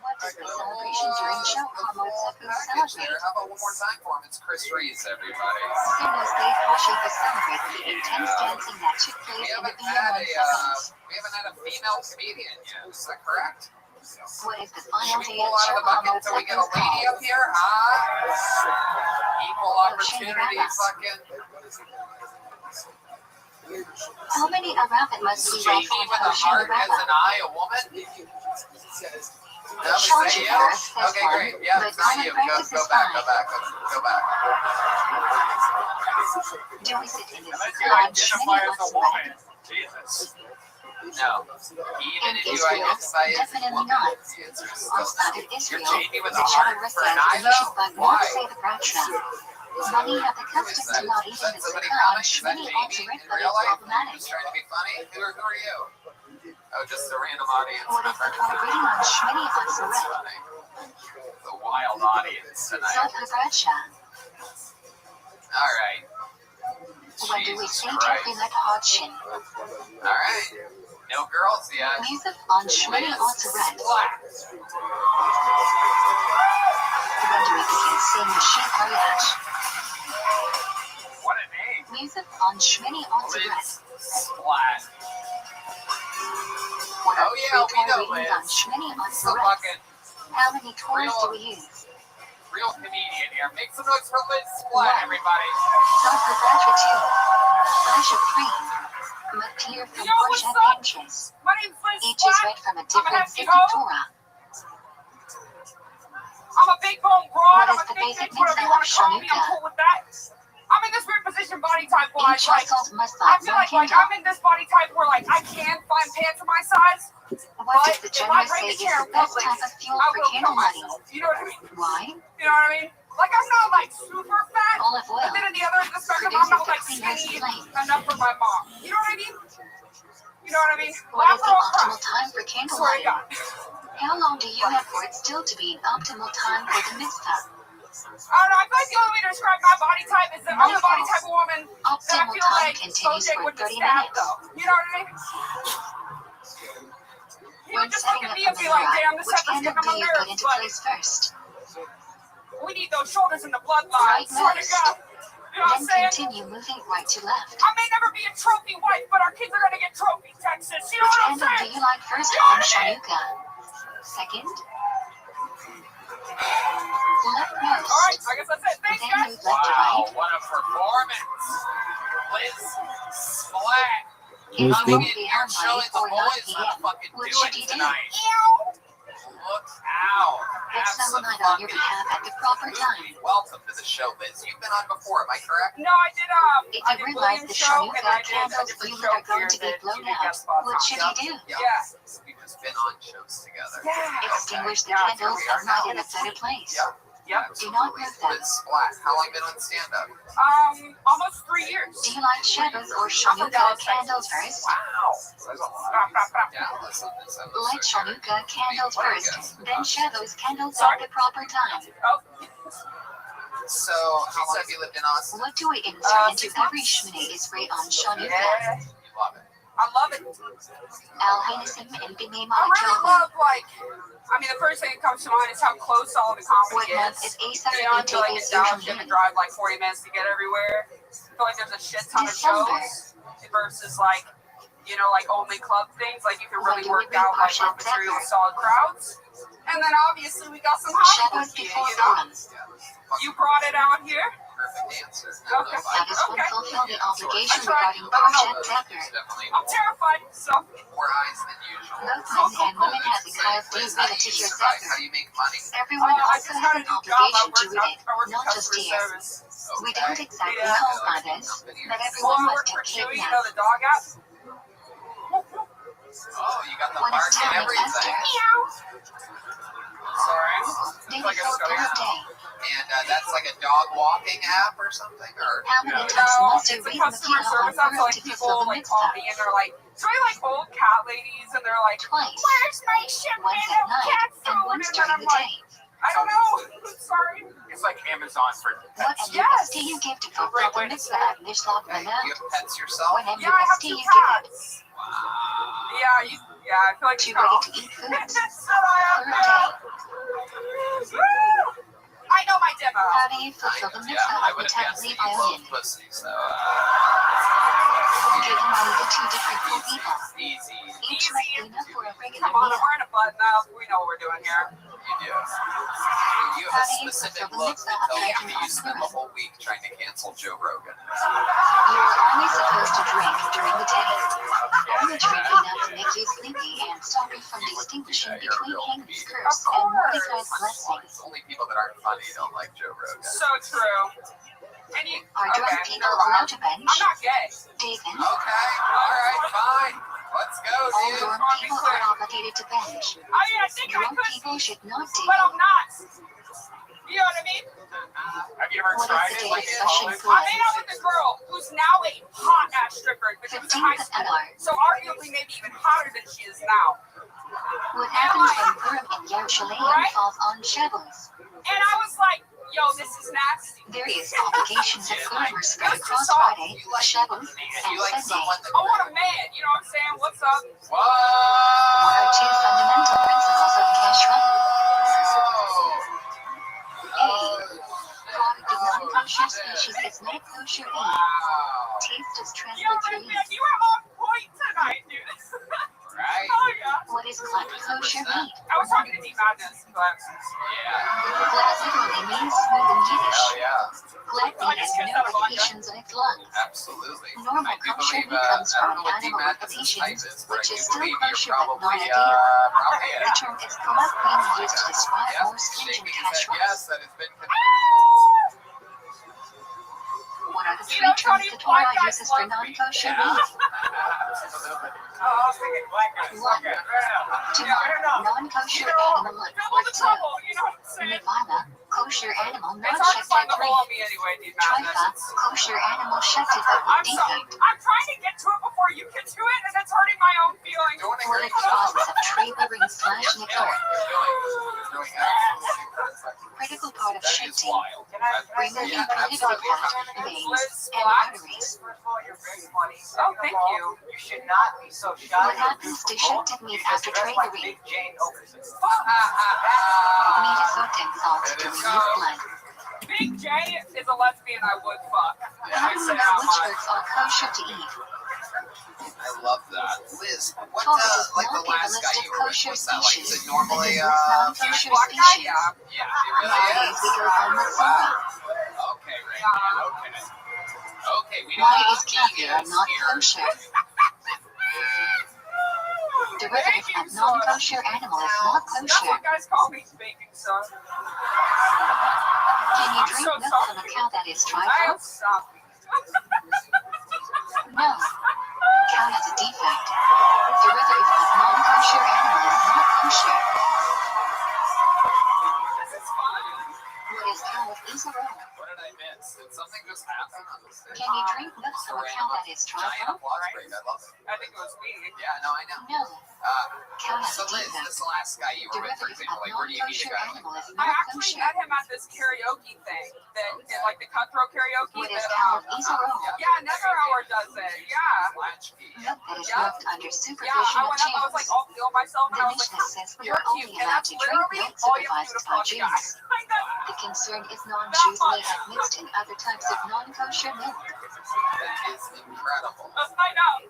Speaker 2: What does the celebration during show hormone cycles
Speaker 3: Package there.
Speaker 2: celebrate?
Speaker 3: How about one more time for him? It's Chris Reese, everybody.
Speaker 2: Sydney's Gay Portia celebrates the intense dancing that took
Speaker 3: We
Speaker 2: place in the
Speaker 3: haven't
Speaker 2: Villa
Speaker 3: had
Speaker 2: 1
Speaker 3: a
Speaker 2: seconds.
Speaker 3: female comedian yet. Is that correct?
Speaker 2: What is the
Speaker 3: Should
Speaker 2: final
Speaker 3: we
Speaker 2: day
Speaker 3: pull
Speaker 2: of
Speaker 3: out
Speaker 2: show
Speaker 3: of the bucket
Speaker 2: hormone
Speaker 3: until we get a
Speaker 2: cycles
Speaker 3: lady
Speaker 2: called?
Speaker 3: up here, huh? Equal opportunity, fucking.
Speaker 2: How many Arabit must
Speaker 3: Is
Speaker 2: be
Speaker 3: JD
Speaker 2: right
Speaker 3: with
Speaker 2: on
Speaker 3: a
Speaker 2: Ocean
Speaker 3: heart as
Speaker 2: Rabba?
Speaker 3: an eye, a woman? That was
Speaker 2: Sean
Speaker 3: that you?
Speaker 2: Harris says
Speaker 3: Okay,
Speaker 2: one,
Speaker 3: great. Yeah,
Speaker 2: but
Speaker 3: it's not
Speaker 2: common
Speaker 3: you.
Speaker 2: practice
Speaker 3: Go
Speaker 2: is
Speaker 3: back,
Speaker 2: fine.
Speaker 3: go back, go back.
Speaker 2: Do we sit in the
Speaker 10: Unless you
Speaker 2: Sukkah
Speaker 10: identify
Speaker 2: Shmini
Speaker 10: as a
Speaker 2: Matzeret?
Speaker 10: woman. Jesus.
Speaker 3: No. Even
Speaker 2: In
Speaker 3: if you
Speaker 2: Israel,
Speaker 3: identify as a
Speaker 2: definitely
Speaker 3: woman,
Speaker 2: not.
Speaker 3: the answer is
Speaker 2: On
Speaker 3: still
Speaker 2: Side of
Speaker 3: no.
Speaker 2: Israel,
Speaker 3: You're JD with
Speaker 2: the
Speaker 3: a heart
Speaker 2: Shadowra
Speaker 3: for an
Speaker 2: says
Speaker 3: eye,
Speaker 2: that you should
Speaker 3: though?
Speaker 2: but
Speaker 3: Why?
Speaker 2: not say the bracha. Many have the custom to not eat in the
Speaker 3: somebody
Speaker 2: Sukkah on
Speaker 3: coming? Is that
Speaker 2: Shmini
Speaker 3: JD
Speaker 2: Matzeret,
Speaker 3: in
Speaker 2: but
Speaker 3: real
Speaker 2: it's
Speaker 3: life?
Speaker 2: problematic.
Speaker 3: Just trying to be funny? Who are you? Oh, just a random audience
Speaker 2: What is the
Speaker 3: member.
Speaker 2: Torah reading on Shmini
Speaker 3: That's
Speaker 2: Matzeret?
Speaker 3: funny. The wild audience tonight.
Speaker 2: Sot HaBracha.
Speaker 3: All right.
Speaker 2: When do we
Speaker 3: Jesus
Speaker 2: say
Speaker 3: Christ.
Speaker 2: Tefilat Hodshin?
Speaker 3: All right. No girls yet.
Speaker 2: Music on Shmini Matzeret.
Speaker 3: Black.
Speaker 2: When do we begin seeing the Sheikh Ariash?
Speaker 10: What a name.
Speaker 2: Music on Shmini Matzeret.
Speaker 3: Liz Splat.
Speaker 2: What are
Speaker 3: Oh, yeah, we know
Speaker 2: Torah readings on
Speaker 3: Liz.
Speaker 2: Shmini
Speaker 3: It's the
Speaker 2: Matzeret?
Speaker 3: fucking
Speaker 2: How many Torahs do we use?
Speaker 3: real comedian here. Make some noise for Liz Splat, everybody.
Speaker 2: Sot HaBracha 2. Flash of 3. Matir from
Speaker 1: Yo, what's
Speaker 2: Portia
Speaker 1: up?
Speaker 2: Pinches.
Speaker 1: My name's Liz
Speaker 2: Each is
Speaker 1: Black.
Speaker 2: read from a
Speaker 1: I'm a
Speaker 2: different
Speaker 1: hefty
Speaker 2: Sifton
Speaker 1: hoe.
Speaker 2: Torah.
Speaker 1: I'm a big bone broad.
Speaker 2: What
Speaker 1: I'm
Speaker 2: is
Speaker 1: a
Speaker 2: the
Speaker 1: thick
Speaker 2: basic
Speaker 1: bitch, whatever you
Speaker 2: mitzvah
Speaker 1: want
Speaker 2: of
Speaker 1: to call me. I'm
Speaker 2: Shanuka?
Speaker 1: cool with that. I'm in this weird position body type where
Speaker 2: Each
Speaker 1: like
Speaker 2: household must
Speaker 1: I
Speaker 2: light
Speaker 1: feel
Speaker 2: one
Speaker 1: like
Speaker 2: candle.
Speaker 1: I'm in this body type where like I can find pants of my size.
Speaker 2: What does
Speaker 1: But
Speaker 2: the
Speaker 1: if I
Speaker 2: general
Speaker 1: bring
Speaker 2: say
Speaker 1: the
Speaker 2: is
Speaker 1: chair
Speaker 2: the
Speaker 1: in
Speaker 2: best
Speaker 1: public,
Speaker 2: type of fuel
Speaker 1: I
Speaker 2: for
Speaker 1: will kill
Speaker 2: candle lighting?
Speaker 1: myself. You know what I mean?
Speaker 2: Why?
Speaker 1: You know what I mean? Like I'm not like super fat,
Speaker 2: Olive
Speaker 1: but
Speaker 2: oil
Speaker 1: then at the other end of the spectrum, I'm
Speaker 2: produces
Speaker 1: not
Speaker 2: the
Speaker 1: like
Speaker 2: cleanest
Speaker 1: skinny
Speaker 2: flame.
Speaker 1: enough for my mom. You know what I mean? You know what I mean?
Speaker 2: What
Speaker 1: Laugh
Speaker 2: is
Speaker 1: or
Speaker 2: the
Speaker 1: I'll cry.
Speaker 2: optimal time for candle
Speaker 1: Swear to
Speaker 2: lighting?
Speaker 1: God.
Speaker 2: How long do you have for it still to be an optimal time for the mitzvah?
Speaker 1: I don't know. I feel like the only way to describe my body type is that I'm the body type of woman that I
Speaker 2: Optimal
Speaker 1: feel
Speaker 2: time
Speaker 1: like
Speaker 2: continues
Speaker 1: Bojack
Speaker 2: for
Speaker 1: would
Speaker 2: 30
Speaker 1: stab
Speaker 2: minutes.
Speaker 1: though. You know what I mean? He
Speaker 2: When
Speaker 1: would just look
Speaker 2: setting
Speaker 1: at
Speaker 2: up
Speaker 1: me
Speaker 2: the
Speaker 1: and be like,
Speaker 2: menorah,
Speaker 1: damn, this
Speaker 2: which
Speaker 1: heifer's
Speaker 2: candle
Speaker 1: getting on
Speaker 2: do
Speaker 1: my
Speaker 2: you put
Speaker 1: nerves,
Speaker 2: into
Speaker 1: but
Speaker 2: place first?
Speaker 1: we need those shoulders in the bloodline.
Speaker 2: Right
Speaker 1: Swear to
Speaker 2: nose.
Speaker 1: God. You know what I'm
Speaker 2: Then
Speaker 1: saying?
Speaker 2: continue moving right to left.
Speaker 1: I may never be a trophy wife, but our kids are gonna get trophy Texas. You know
Speaker 2: Which
Speaker 1: what I'm
Speaker 2: candle do
Speaker 1: saying?
Speaker 2: you like first
Speaker 1: You know
Speaker 2: on
Speaker 1: what I mean?
Speaker 2: Shanuka? Second? Left
Speaker 1: All right,
Speaker 2: most.
Speaker 1: I guess that's it. Thanks,
Speaker 2: Then
Speaker 1: guys.
Speaker 2: move left to right.
Speaker 3: Wow, what a performance. Liz Splat.
Speaker 2: If you
Speaker 3: Coming
Speaker 2: won't
Speaker 3: in
Speaker 2: be
Speaker 3: here
Speaker 2: home
Speaker 3: showing
Speaker 2: by
Speaker 3: the
Speaker 2: 8 or 9
Speaker 3: boys how to
Speaker 2: p.m.,
Speaker 3: fucking
Speaker 2: what
Speaker 3: do
Speaker 2: should
Speaker 3: it
Speaker 2: you do?
Speaker 3: tonight.
Speaker 1: Ew.
Speaker 3: Look out.
Speaker 2: Pick someone light on your behalf at the proper time.
Speaker 3: Welcome to the show, Liz. You've been on before, am I correct?
Speaker 1: No, I did.
Speaker 2: If
Speaker 1: I
Speaker 2: you
Speaker 1: did
Speaker 2: realize
Speaker 1: William's
Speaker 2: the
Speaker 1: show, and
Speaker 2: Shanuka
Speaker 1: I did a
Speaker 2: candles
Speaker 1: different
Speaker 2: you
Speaker 1: show
Speaker 2: are going
Speaker 1: here
Speaker 2: to be
Speaker 1: that
Speaker 2: blown
Speaker 1: you did
Speaker 2: out,
Speaker 1: guest spots
Speaker 2: what
Speaker 1: on.
Speaker 2: should you do?
Speaker 1: Yeah.
Speaker 3: We've just been on shows together.
Speaker 1: Yeah.
Speaker 2: Extinguish the
Speaker 1: Yeah,
Speaker 2: candles
Speaker 3: here we are
Speaker 2: and light
Speaker 3: now.
Speaker 2: in a better place.
Speaker 3: Yeah.
Speaker 1: Yep.
Speaker 2: Do not move them.
Speaker 3: Liz Splat. How long been on stand-up?
Speaker 1: Almost 3 years.
Speaker 2: Do you like Shabbos or
Speaker 1: I'm from
Speaker 2: Shanuka
Speaker 1: Dallas,
Speaker 2: candles
Speaker 1: Texas.
Speaker 2: first?
Speaker 3: Wow. There's a lot. Yeah, listen,
Speaker 2: Light Shanuka candles first, then Shabbos candles
Speaker 1: Sorry?
Speaker 2: at the proper time.
Speaker 1: Oh,
Speaker 3: So, how long have you lived in Austin?
Speaker 2: What do we insert into
Speaker 1: 6
Speaker 2: every
Speaker 1: months.
Speaker 2: Shmini Isri on Shanuka?
Speaker 1: yeah.
Speaker 3: You love it.
Speaker 1: I love it.
Speaker 2: Al Hainism and Bimei
Speaker 1: I really
Speaker 2: Malakilhu.
Speaker 1: love, like, I mean, the first thing that comes to mind is how close all the
Speaker 2: What
Speaker 1: comedy
Speaker 2: month
Speaker 1: is.
Speaker 2: is Asar
Speaker 1: You know, I feel like in
Speaker 2: B'Teves
Speaker 1: Dallas, you have to
Speaker 2: usually?
Speaker 1: drive like 40 minutes to get everywhere. I feel like there's a shit ton of
Speaker 2: December.
Speaker 1: shows versus, like, you know, like only club things. Like, you can really
Speaker 2: When do we
Speaker 1: work out, like,
Speaker 2: read
Speaker 1: real material
Speaker 2: Parshat
Speaker 1: with solid crowds. And then, obviously, we got some Hollywood
Speaker 2: Shabbos
Speaker 1: here,
Speaker 2: before
Speaker 1: you know?
Speaker 2: Purim.
Speaker 1: You brought it out here.
Speaker 3: Perfect answer.
Speaker 1: Okay.
Speaker 2: That is when
Speaker 1: Okay.
Speaker 2: fulfill the obligation
Speaker 1: I tried.
Speaker 2: regarding
Speaker 1: I don't know.
Speaker 2: Parshat Decker.
Speaker 3: Definitely
Speaker 1: I'm terrified, so.
Speaker 3: more eyes than usual.
Speaker 2: Both men and women have the kind of do
Speaker 3: Liz, how do
Speaker 2: read
Speaker 3: you
Speaker 2: to your
Speaker 3: survive? How
Speaker 2: Decker.
Speaker 3: do you make money?
Speaker 2: Everyone
Speaker 1: I
Speaker 2: also
Speaker 1: just
Speaker 2: has
Speaker 1: got a
Speaker 2: an
Speaker 1: new job. I
Speaker 2: obligation to
Speaker 1: work
Speaker 2: read it,
Speaker 1: in
Speaker 2: not just
Speaker 1: customer
Speaker 2: yours.
Speaker 1: service.
Speaker 2: We don't exactly
Speaker 1: Yeah.
Speaker 2: hold by this, but
Speaker 1: Well,
Speaker 2: everyone
Speaker 1: I
Speaker 2: must
Speaker 1: work for
Speaker 2: take
Speaker 1: Chewy,
Speaker 2: it
Speaker 1: you know,
Speaker 2: now.
Speaker 1: the dog app.
Speaker 3: Oh, you got the
Speaker 2: When
Speaker 3: bark
Speaker 2: it's
Speaker 3: and
Speaker 2: time
Speaker 3: everything.
Speaker 1: Sorry.
Speaker 2: Day
Speaker 1: Like a
Speaker 2: before
Speaker 1: story.
Speaker 2: Purim Day.
Speaker 3: And that's like a dog walking app or something? Or
Speaker 2: How many
Speaker 1: No,
Speaker 2: times must you
Speaker 1: it's a
Speaker 2: read
Speaker 1: customer
Speaker 2: Megillah on
Speaker 1: service app, so
Speaker 2: Purim
Speaker 1: like
Speaker 2: to
Speaker 1: people
Speaker 2: fulfill the
Speaker 1: like call
Speaker 2: mitzvah?
Speaker 1: me and they're like, it's really like old cat ladies, and they're like,
Speaker 2: Twice.
Speaker 1: where's my shipment
Speaker 2: Once at
Speaker 1: of
Speaker 2: night
Speaker 1: cat
Speaker 2: and
Speaker 1: food?
Speaker 2: once
Speaker 1: And then
Speaker 2: during
Speaker 1: I'm
Speaker 2: the
Speaker 1: like,
Speaker 2: day.
Speaker 1: I don't know. Sorry.
Speaker 10: It's like Amazon for
Speaker 2: What
Speaker 10: pets.
Speaker 1: Yes.
Speaker 2: do you give to fulfill
Speaker 1: Great
Speaker 2: the
Speaker 1: way to
Speaker 2: mitzvah of Nishlat
Speaker 3: okay,
Speaker 2: Manah?
Speaker 3: you have pets yourself?
Speaker 2: When
Speaker 1: Yeah, I have
Speaker 2: do
Speaker 1: 2
Speaker 2: you give it?
Speaker 1: cats.
Speaker 3: Wow.
Speaker 1: Yeah, I feel like
Speaker 2: Too
Speaker 1: you know.
Speaker 2: ready to eat food?
Speaker 1: That's what I have
Speaker 2: Per
Speaker 1: now.
Speaker 2: day.
Speaker 1: Woo! I know my demo.
Speaker 2: How do you fulfill the
Speaker 3: Yeah,
Speaker 2: mitzvah
Speaker 3: I
Speaker 2: of
Speaker 3: would
Speaker 2: the
Speaker 3: have guessed that
Speaker 2: Tabli
Speaker 3: you love
Speaker 2: Ayin?
Speaker 3: pussy, so
Speaker 2: Giving money to 2 different cool people.
Speaker 3: easy.
Speaker 2: Each must be enough for a regular
Speaker 1: Come on, I'm
Speaker 2: meal.
Speaker 1: wearing a button up. We know what we're doing here.
Speaker 3: You do. You
Speaker 2: How
Speaker 3: have
Speaker 2: do
Speaker 3: a
Speaker 2: you
Speaker 3: specific
Speaker 2: fulfill the
Speaker 3: look
Speaker 2: mitzvah
Speaker 3: that
Speaker 2: of
Speaker 3: tells me
Speaker 2: drinking
Speaker 3: that you
Speaker 2: on
Speaker 3: spend the
Speaker 2: Purim?
Speaker 3: whole week trying to cancel Joe Rogan.
Speaker 2: You are only supposed to drink during the day. Only drink enough to make you sleepy and stop you from distinguishing between Haman's curse and Mordecai's blessing.
Speaker 3: It's only people that aren't funny don't like Joe Rogan.
Speaker 1: So true. And you,
Speaker 2: Are drunk
Speaker 1: okay,
Speaker 2: people
Speaker 1: never
Speaker 2: allowed
Speaker 1: mind.
Speaker 2: to bench?
Speaker 1: I'm not gay.
Speaker 2: David,
Speaker 3: Okay, alright, fine. Let's go,
Speaker 2: all
Speaker 3: dude.
Speaker 2: drunk people are obligated to bench.
Speaker 1: I think I
Speaker 2: Drunk
Speaker 1: could,
Speaker 2: people should not
Speaker 1: but I'm
Speaker 2: date.
Speaker 1: not. You know what I mean?
Speaker 10: Have you ever
Speaker 2: What
Speaker 10: tried
Speaker 2: is
Speaker 10: it
Speaker 2: the
Speaker 10: like
Speaker 2: date
Speaker 10: in
Speaker 2: session
Speaker 10: college?
Speaker 2: for?
Speaker 1: I made out with a girl who's now a hot ass stripper, but she was in high
Speaker 2: 15th
Speaker 1: school.
Speaker 2: Adar.
Speaker 1: So arguably maybe even hotter than she is now.
Speaker 2: What happens when Purim in Yerushalayim falls on Shabbos?
Speaker 1: And I was like, yo, this is nasty.
Speaker 2: Various obligations of Purim are spread
Speaker 1: That's
Speaker 2: across
Speaker 1: just all.
Speaker 2: Friday, Shabbos, and
Speaker 3: You like
Speaker 2: Sunday.
Speaker 3: someone that...
Speaker 1: I want a man, you know what I'm saying? What's up?
Speaker 2: What are 2 fundamental principles of kashrut? A. Product of non-kosher species is not kosher. B. Taste is
Speaker 1: Yo,
Speaker 2: transferred through
Speaker 1: man,
Speaker 2: yeast.
Speaker 1: you are on point tonight, dude.
Speaker 3: Right?
Speaker 1: Oh, yeah.
Speaker 2: What is kosher meat? eat.
Speaker 1: I was talking to Deep Madness, but
Speaker 2: Glad literally means smooth in Yiddish.
Speaker 3: Oh yeah,
Speaker 2: Glad meat has no repercussions on its lungs.
Speaker 3: absolutely.
Speaker 2: Normal
Speaker 3: I do
Speaker 2: kosher
Speaker 3: believe.
Speaker 2: meat comes
Speaker 3: I
Speaker 2: from
Speaker 3: don't know what Deep
Speaker 2: animal
Speaker 3: Madness's type
Speaker 2: replications,
Speaker 3: is, but I
Speaker 2: which
Speaker 3: do
Speaker 2: is still
Speaker 3: believe you're
Speaker 2: kosher but
Speaker 3: probably
Speaker 2: not ideal.
Speaker 3: probably
Speaker 2: The term is colloquially used to describe
Speaker 3: yeah,
Speaker 2: more stringent
Speaker 3: shaking his head
Speaker 2: kashrus.
Speaker 3: yes, that has been.
Speaker 2: What are the
Speaker 1: You
Speaker 2: three
Speaker 1: know,
Speaker 2: terms
Speaker 1: Tony,
Speaker 2: the Torah
Speaker 1: black guys
Speaker 2: uses for
Speaker 1: love me.
Speaker 2: non-kosher
Speaker 3: Yeah.
Speaker 2: meat?
Speaker 3: Absolutely.
Speaker 9: Oh, I was thinking black guys.
Speaker 2: One.
Speaker 9: Okay, fair enough.
Speaker 2: Two.
Speaker 9: Yeah, fair enough.
Speaker 2: Non-kosher
Speaker 1: You know,
Speaker 2: animal.
Speaker 1: double
Speaker 2: Or
Speaker 1: the
Speaker 2: two.
Speaker 1: trouble, you know what I'm saying?
Speaker 2: Nirvana, kosher animal
Speaker 1: It's hard to find
Speaker 2: non-shechted
Speaker 1: the hole on
Speaker 2: three.
Speaker 1: me anyway, Deep
Speaker 2: Trifa,
Speaker 1: Madness.
Speaker 2: kosher animal shechted but with
Speaker 1: I'm sorry.
Speaker 2: defect.
Speaker 1: I'm trying to get to it before you get to it, and it's hurting my own feelings.
Speaker 3: Doing a
Speaker 2: What
Speaker 3: great
Speaker 2: is the
Speaker 3: job.
Speaker 2: process of tree weaving slash
Speaker 3: You're
Speaker 2: nickel?
Speaker 3: doing absolutely perfect.
Speaker 2: Critical part of
Speaker 3: That is
Speaker 2: shifting.
Speaker 3: wild.
Speaker 2: Removing
Speaker 3: Yeah,
Speaker 2: prohibited
Speaker 3: absolutely.
Speaker 2: fat, veins, and arteries.
Speaker 9: First of all, you're very funny.
Speaker 1: Oh, thank you.
Speaker 9: You should not be so shy.
Speaker 2: What happens to shifted meat after
Speaker 9: Dress like
Speaker 2: traveling?
Speaker 9: Big Jane Okerson.
Speaker 2: Meat is soaked in salt to remove blood.
Speaker 1: Big J is a lesbian I would fuck.
Speaker 2: How
Speaker 1: I
Speaker 2: do
Speaker 1: say
Speaker 2: you know
Speaker 1: how
Speaker 2: which
Speaker 1: much.
Speaker 2: birds are kosher to eat?
Speaker 3: I love that. Liz, what
Speaker 2: Torah does
Speaker 3: like
Speaker 2: not
Speaker 3: the
Speaker 2: give a
Speaker 3: last
Speaker 2: list
Speaker 3: guy
Speaker 2: of
Speaker 3: you were with,
Speaker 2: kosher
Speaker 3: what's that like? Is
Speaker 2: species.
Speaker 3: it normally
Speaker 2: It is non-kosher
Speaker 1: Black guy,
Speaker 2: species.
Speaker 1: yeah.
Speaker 3: yeah, it really
Speaker 2: Nowadays
Speaker 3: is.
Speaker 2: we go by Matzah.
Speaker 3: Okay, right. Okay. Okay, we don't
Speaker 2: Why
Speaker 3: have
Speaker 2: is caviar
Speaker 3: vegans
Speaker 2: not
Speaker 3: here.
Speaker 2: kosher? Derivative
Speaker 1: Baking
Speaker 2: of
Speaker 1: soda.
Speaker 2: non-kosher animal is not
Speaker 1: That's
Speaker 2: kosher.
Speaker 1: what guys call me, baking soda.
Speaker 2: Can you
Speaker 1: I'm
Speaker 2: drink
Speaker 1: so
Speaker 2: milk from a
Speaker 1: sorry.
Speaker 2: cow that is
Speaker 1: I
Speaker 2: trifle?
Speaker 1: am sorry.
Speaker 2: No. Cow has a defect. Derivative of non-kosher animal is not kosher.
Speaker 1: This is fun.
Speaker 2: What is cow with Israel?
Speaker 3: What did I miss? Did something just happen on this thing?
Speaker 2: Can you drink milk from a cow that is
Speaker 3: Giant
Speaker 2: trifle?
Speaker 3: applause break. I love it.
Speaker 1: I think it was me.
Speaker 3: Yeah, no, I know.
Speaker 2: No. Cow has
Speaker 3: So
Speaker 2: a
Speaker 3: Liz,
Speaker 2: defect.
Speaker 3: this last guy you were with, for
Speaker 2: Derivative
Speaker 3: example,
Speaker 2: of
Speaker 3: like where do you meet a
Speaker 2: non-kosher
Speaker 3: guy?
Speaker 2: animal is
Speaker 1: I
Speaker 2: not
Speaker 1: actually
Speaker 2: kosher.
Speaker 1: met him at this karaoke thing that did like the cutthroat karaoke.
Speaker 2: What is
Speaker 1: that,
Speaker 2: cow with Israel?
Speaker 1: yeah, Neverhour does it. Yeah.
Speaker 3: Latchkey.
Speaker 2: Milk that is
Speaker 1: Yeah.
Speaker 2: milked under
Speaker 1: Yeah,
Speaker 2: supervision
Speaker 1: I
Speaker 2: of
Speaker 1: went up, I was like
Speaker 2: chance.
Speaker 1: all feeling myself, and
Speaker 2: The
Speaker 1: I was like,
Speaker 2: Mishnah says we
Speaker 1: you're
Speaker 2: are only
Speaker 1: cute. And
Speaker 2: allowed
Speaker 1: that's
Speaker 2: to drink
Speaker 1: literally
Speaker 2: milk
Speaker 1: all you have to do
Speaker 2: supervised
Speaker 1: to
Speaker 2: by
Speaker 1: fuck a guy.
Speaker 2: genes.
Speaker 1: Like that.
Speaker 2: The concern is non-Jews may have mixed in other types of non-kosher milk.
Speaker 3: That is incredible.
Speaker 1: That's I know.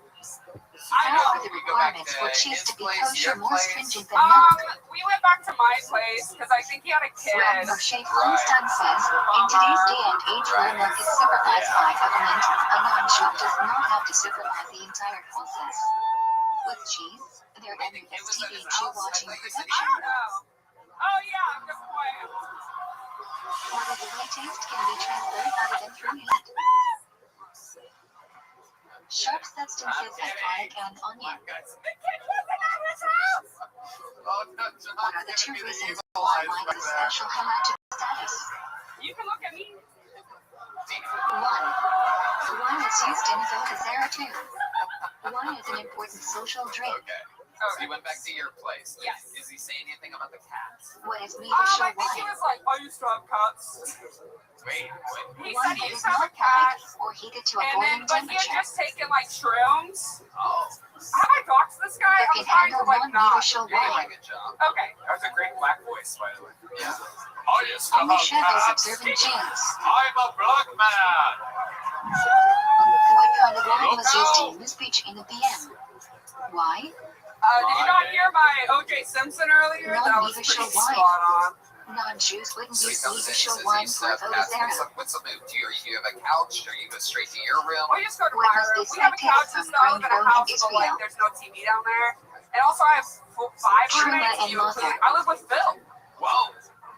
Speaker 1: I
Speaker 2: How
Speaker 1: know.
Speaker 2: are the requirements for cheese to be kosher more stringent than
Speaker 1: Um,
Speaker 2: milk?
Speaker 1: we went back to my place because I think he had a kid.
Speaker 2: Rabbi Rothschild says, in today's day and age where milk is supervised by government, a non-Jew does not have to supervise the entire process. With cheese, there is TV Jew watching
Speaker 1: I
Speaker 2: production.
Speaker 1: don't know. Oh yeah, I'm just playing.
Speaker 2: Whether the way taste can be transferred other than through heat. Sharp substances like garlic and onion.
Speaker 1: The kid wasn't at his house.
Speaker 3: Oh, no, John,
Speaker 2: What are the two
Speaker 3: give me
Speaker 2: reasons
Speaker 3: evil
Speaker 2: why
Speaker 3: eyes
Speaker 2: wine
Speaker 3: right
Speaker 2: is
Speaker 3: there.
Speaker 2: special halachic status?
Speaker 1: You can look at me.
Speaker 2: 1. Wine is used in Avodah Zarah too. Wine is an important social drink.
Speaker 3: Okay. So you went back to your place.
Speaker 1: Yes.
Speaker 3: Is he saying anything about the cats?
Speaker 2: What is
Speaker 1: I
Speaker 2: Midrash
Speaker 1: think he
Speaker 2: wine?
Speaker 1: was like, I used to have cats.
Speaker 3: Wait.
Speaker 1: He
Speaker 2: Wine
Speaker 1: said he
Speaker 2: that
Speaker 1: used
Speaker 2: is
Speaker 1: to have a
Speaker 2: not
Speaker 1: cat.
Speaker 2: piped or heated to a
Speaker 1: And
Speaker 2: boiling
Speaker 1: then, but he had
Speaker 2: temperature.
Speaker 1: just taken like shrooms.
Speaker 3: Oh.
Speaker 1: Have I talked to this guy?
Speaker 2: That
Speaker 1: I'm
Speaker 2: can
Speaker 1: trying to
Speaker 2: handle
Speaker 1: like not.
Speaker 2: non-Midrash
Speaker 3: You're doing a
Speaker 2: wine.
Speaker 3: good job.
Speaker 1: Okay.
Speaker 10: That was a great black voice, by the way.
Speaker 3: Yeah.
Speaker 10: I used to
Speaker 2: Only
Speaker 10: have
Speaker 2: shadows
Speaker 10: cats.
Speaker 2: observing genes.
Speaker 10: I'm a black man.
Speaker 2: What kind of wine was used in this speech in the BM? Why?
Speaker 1: Did you not hear my O.J. Simpson earlier?
Speaker 2: No,
Speaker 1: That was
Speaker 2: neither
Speaker 1: pretty
Speaker 2: shall wine.
Speaker 1: spot on.
Speaker 2: Non-Jews wouldn't
Speaker 3: So he
Speaker 2: use
Speaker 3: comes in and
Speaker 2: Midrash
Speaker 3: says,
Speaker 2: wine
Speaker 3: you
Speaker 2: for
Speaker 3: still
Speaker 2: Avodah
Speaker 3: have cats.
Speaker 2: Zarah.
Speaker 3: What's the move? Do you have a couch? Or you go straight to your room?
Speaker 1: We just go to
Speaker 2: What
Speaker 1: my
Speaker 2: does
Speaker 1: room.
Speaker 2: this
Speaker 1: We have a
Speaker 2: dictate
Speaker 1: couch and
Speaker 2: from
Speaker 1: stuff. I live in a
Speaker 2: Grindr
Speaker 1: house,
Speaker 2: in
Speaker 1: but like
Speaker 2: Israel?
Speaker 1: there's no TV down there. And also I have 5
Speaker 2: Truma
Speaker 1: roommates.
Speaker 2: and Mother.
Speaker 1: I live with Phil.
Speaker 3: Whoa.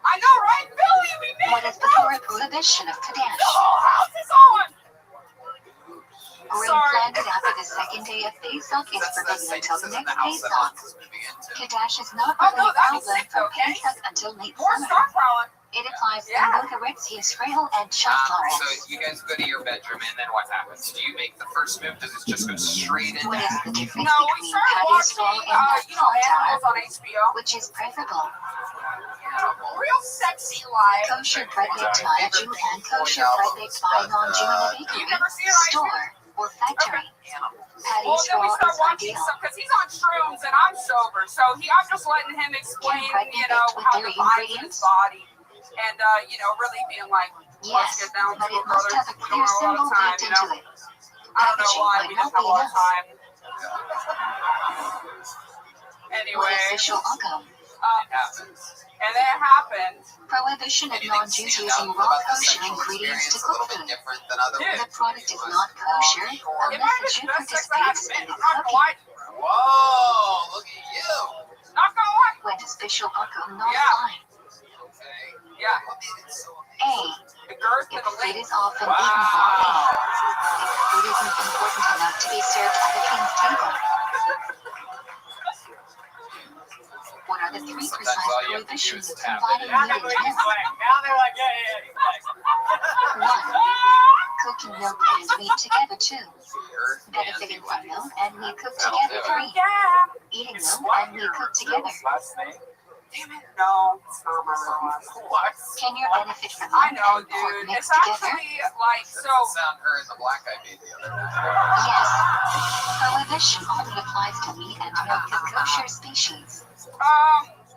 Speaker 1: I know, right? Phil, you mean me?
Speaker 2: What is the Torah prohibition of
Speaker 1: The
Speaker 2: Kadesh?
Speaker 1: whole house is on.
Speaker 2: Rain
Speaker 1: Sorry.
Speaker 2: planted after the second day of Pesach is forbidden until the next Pesach. Kadesh is not
Speaker 1: Oh,
Speaker 2: really
Speaker 1: no,
Speaker 2: a
Speaker 1: that
Speaker 2: problem
Speaker 1: makes sense,
Speaker 2: from
Speaker 1: okay.
Speaker 2: Pesach until late
Speaker 1: More
Speaker 2: summer.
Speaker 1: star prowling.
Speaker 2: It applies to
Speaker 1: Yeah.
Speaker 2: both Eretz Yisrael and
Speaker 3: So
Speaker 2: Shachar.
Speaker 3: you guys go to your bedroom, and then what happens? Do you make the first move? Does it just go straight into
Speaker 2: What is
Speaker 3: that?
Speaker 2: the difference
Speaker 1: No, we
Speaker 2: between
Speaker 1: started
Speaker 2: Kadesh
Speaker 1: watching,
Speaker 2: and
Speaker 1: Animals
Speaker 2: Haftarah?
Speaker 1: on HBO.
Speaker 2: Which is preferable?
Speaker 1: Real sexy life.
Speaker 2: Kosher bread baked by a Jew and kosher bread baked by a non-Jew in a
Speaker 1: You've
Speaker 2: bakery,
Speaker 1: never seen it, right?
Speaker 2: store, or factory. Patty
Speaker 1: Well, then we
Speaker 2: straw
Speaker 1: start
Speaker 2: is
Speaker 1: watching
Speaker 2: ideal.
Speaker 1: stuff because he's on shrooms and I'm sober. So I'm just letting him explain,
Speaker 2: Can bread be
Speaker 1: you know,
Speaker 2: baked with
Speaker 1: how the
Speaker 2: dairy
Speaker 1: vibes in
Speaker 2: ingredients?
Speaker 1: his body. And, you know, really being like, let's
Speaker 2: Yes,
Speaker 1: get down
Speaker 2: but
Speaker 1: to
Speaker 2: it
Speaker 1: it,
Speaker 2: must
Speaker 1: brothers.
Speaker 2: have a
Speaker 1: We
Speaker 2: clear
Speaker 1: don't have a
Speaker 2: symbol
Speaker 1: lot of time,
Speaker 2: baked
Speaker 1: you
Speaker 2: into
Speaker 1: know?
Speaker 2: it.
Speaker 1: I don't know
Speaker 2: Packaging
Speaker 1: why,
Speaker 2: might
Speaker 1: we
Speaker 2: not
Speaker 1: just have a
Speaker 2: be
Speaker 1: lot of
Speaker 2: enough.
Speaker 1: time.
Speaker 2: What
Speaker 1: Anyway,
Speaker 2: is official outcome?
Speaker 3: It happens.
Speaker 1: And then it happened.
Speaker 2: Prohibition of
Speaker 3: Anything
Speaker 2: non-Jews
Speaker 3: stand
Speaker 2: using
Speaker 3: out
Speaker 2: raw
Speaker 3: about the
Speaker 2: kosher
Speaker 3: sexual
Speaker 2: ingredients to
Speaker 3: experience a
Speaker 2: cook
Speaker 3: little bit
Speaker 2: food.
Speaker 3: different than other
Speaker 2: The product is not kosher
Speaker 1: It
Speaker 2: unless
Speaker 1: might
Speaker 2: the
Speaker 1: have
Speaker 2: Jew
Speaker 1: been the best sex I had
Speaker 2: participates
Speaker 1: been.
Speaker 2: in the
Speaker 1: I'm not gonna
Speaker 2: cooking.
Speaker 1: lie to you.
Speaker 3: Whoa, look at you.
Speaker 1: Not gonna lie.
Speaker 2: When a special makom not
Speaker 1: Yeah.
Speaker 2: fine.
Speaker 3: Okay.
Speaker 1: Yeah.
Speaker 3: What made it so
Speaker 2: A.
Speaker 3: amazing?
Speaker 1: The girth
Speaker 2: If
Speaker 1: and the
Speaker 2: the food
Speaker 1: length.
Speaker 2: is often eaten hotly. If the food isn't important enough to be served at a king's table. What are the three
Speaker 3: Sometimes
Speaker 2: precise
Speaker 3: all you have to do
Speaker 2: prohibitions
Speaker 3: is
Speaker 2: of
Speaker 3: tap
Speaker 2: combining
Speaker 3: it
Speaker 9: Now
Speaker 3: in.
Speaker 9: they're
Speaker 2: meat and
Speaker 9: like,
Speaker 2: milk?
Speaker 9: now they're like, yeah.
Speaker 2: 1. Cooking milk and meat together. 2.
Speaker 3: Earth
Speaker 2: Benefiting from milk and meat cooked
Speaker 3: That'll
Speaker 2: together.
Speaker 3: do it.
Speaker 2: 3.
Speaker 1: Yeah.
Speaker 2: Eating
Speaker 9: Is
Speaker 2: milk
Speaker 9: what
Speaker 2: and meat
Speaker 9: your
Speaker 2: cooked together.
Speaker 9: last name?
Speaker 1: Damn it. No, it's not my real last name.
Speaker 9: What?
Speaker 2: Can you benefit from
Speaker 1: I
Speaker 2: milk
Speaker 1: know,
Speaker 2: and pork
Speaker 1: dude.
Speaker 2: mixed
Speaker 1: It's
Speaker 2: together?
Speaker 1: actually like
Speaker 3: That
Speaker 1: so.
Speaker 3: doesn't sound her and the black guy made the other night.
Speaker 2: Yes. Prohibition only applies to meat and milk of kosher species.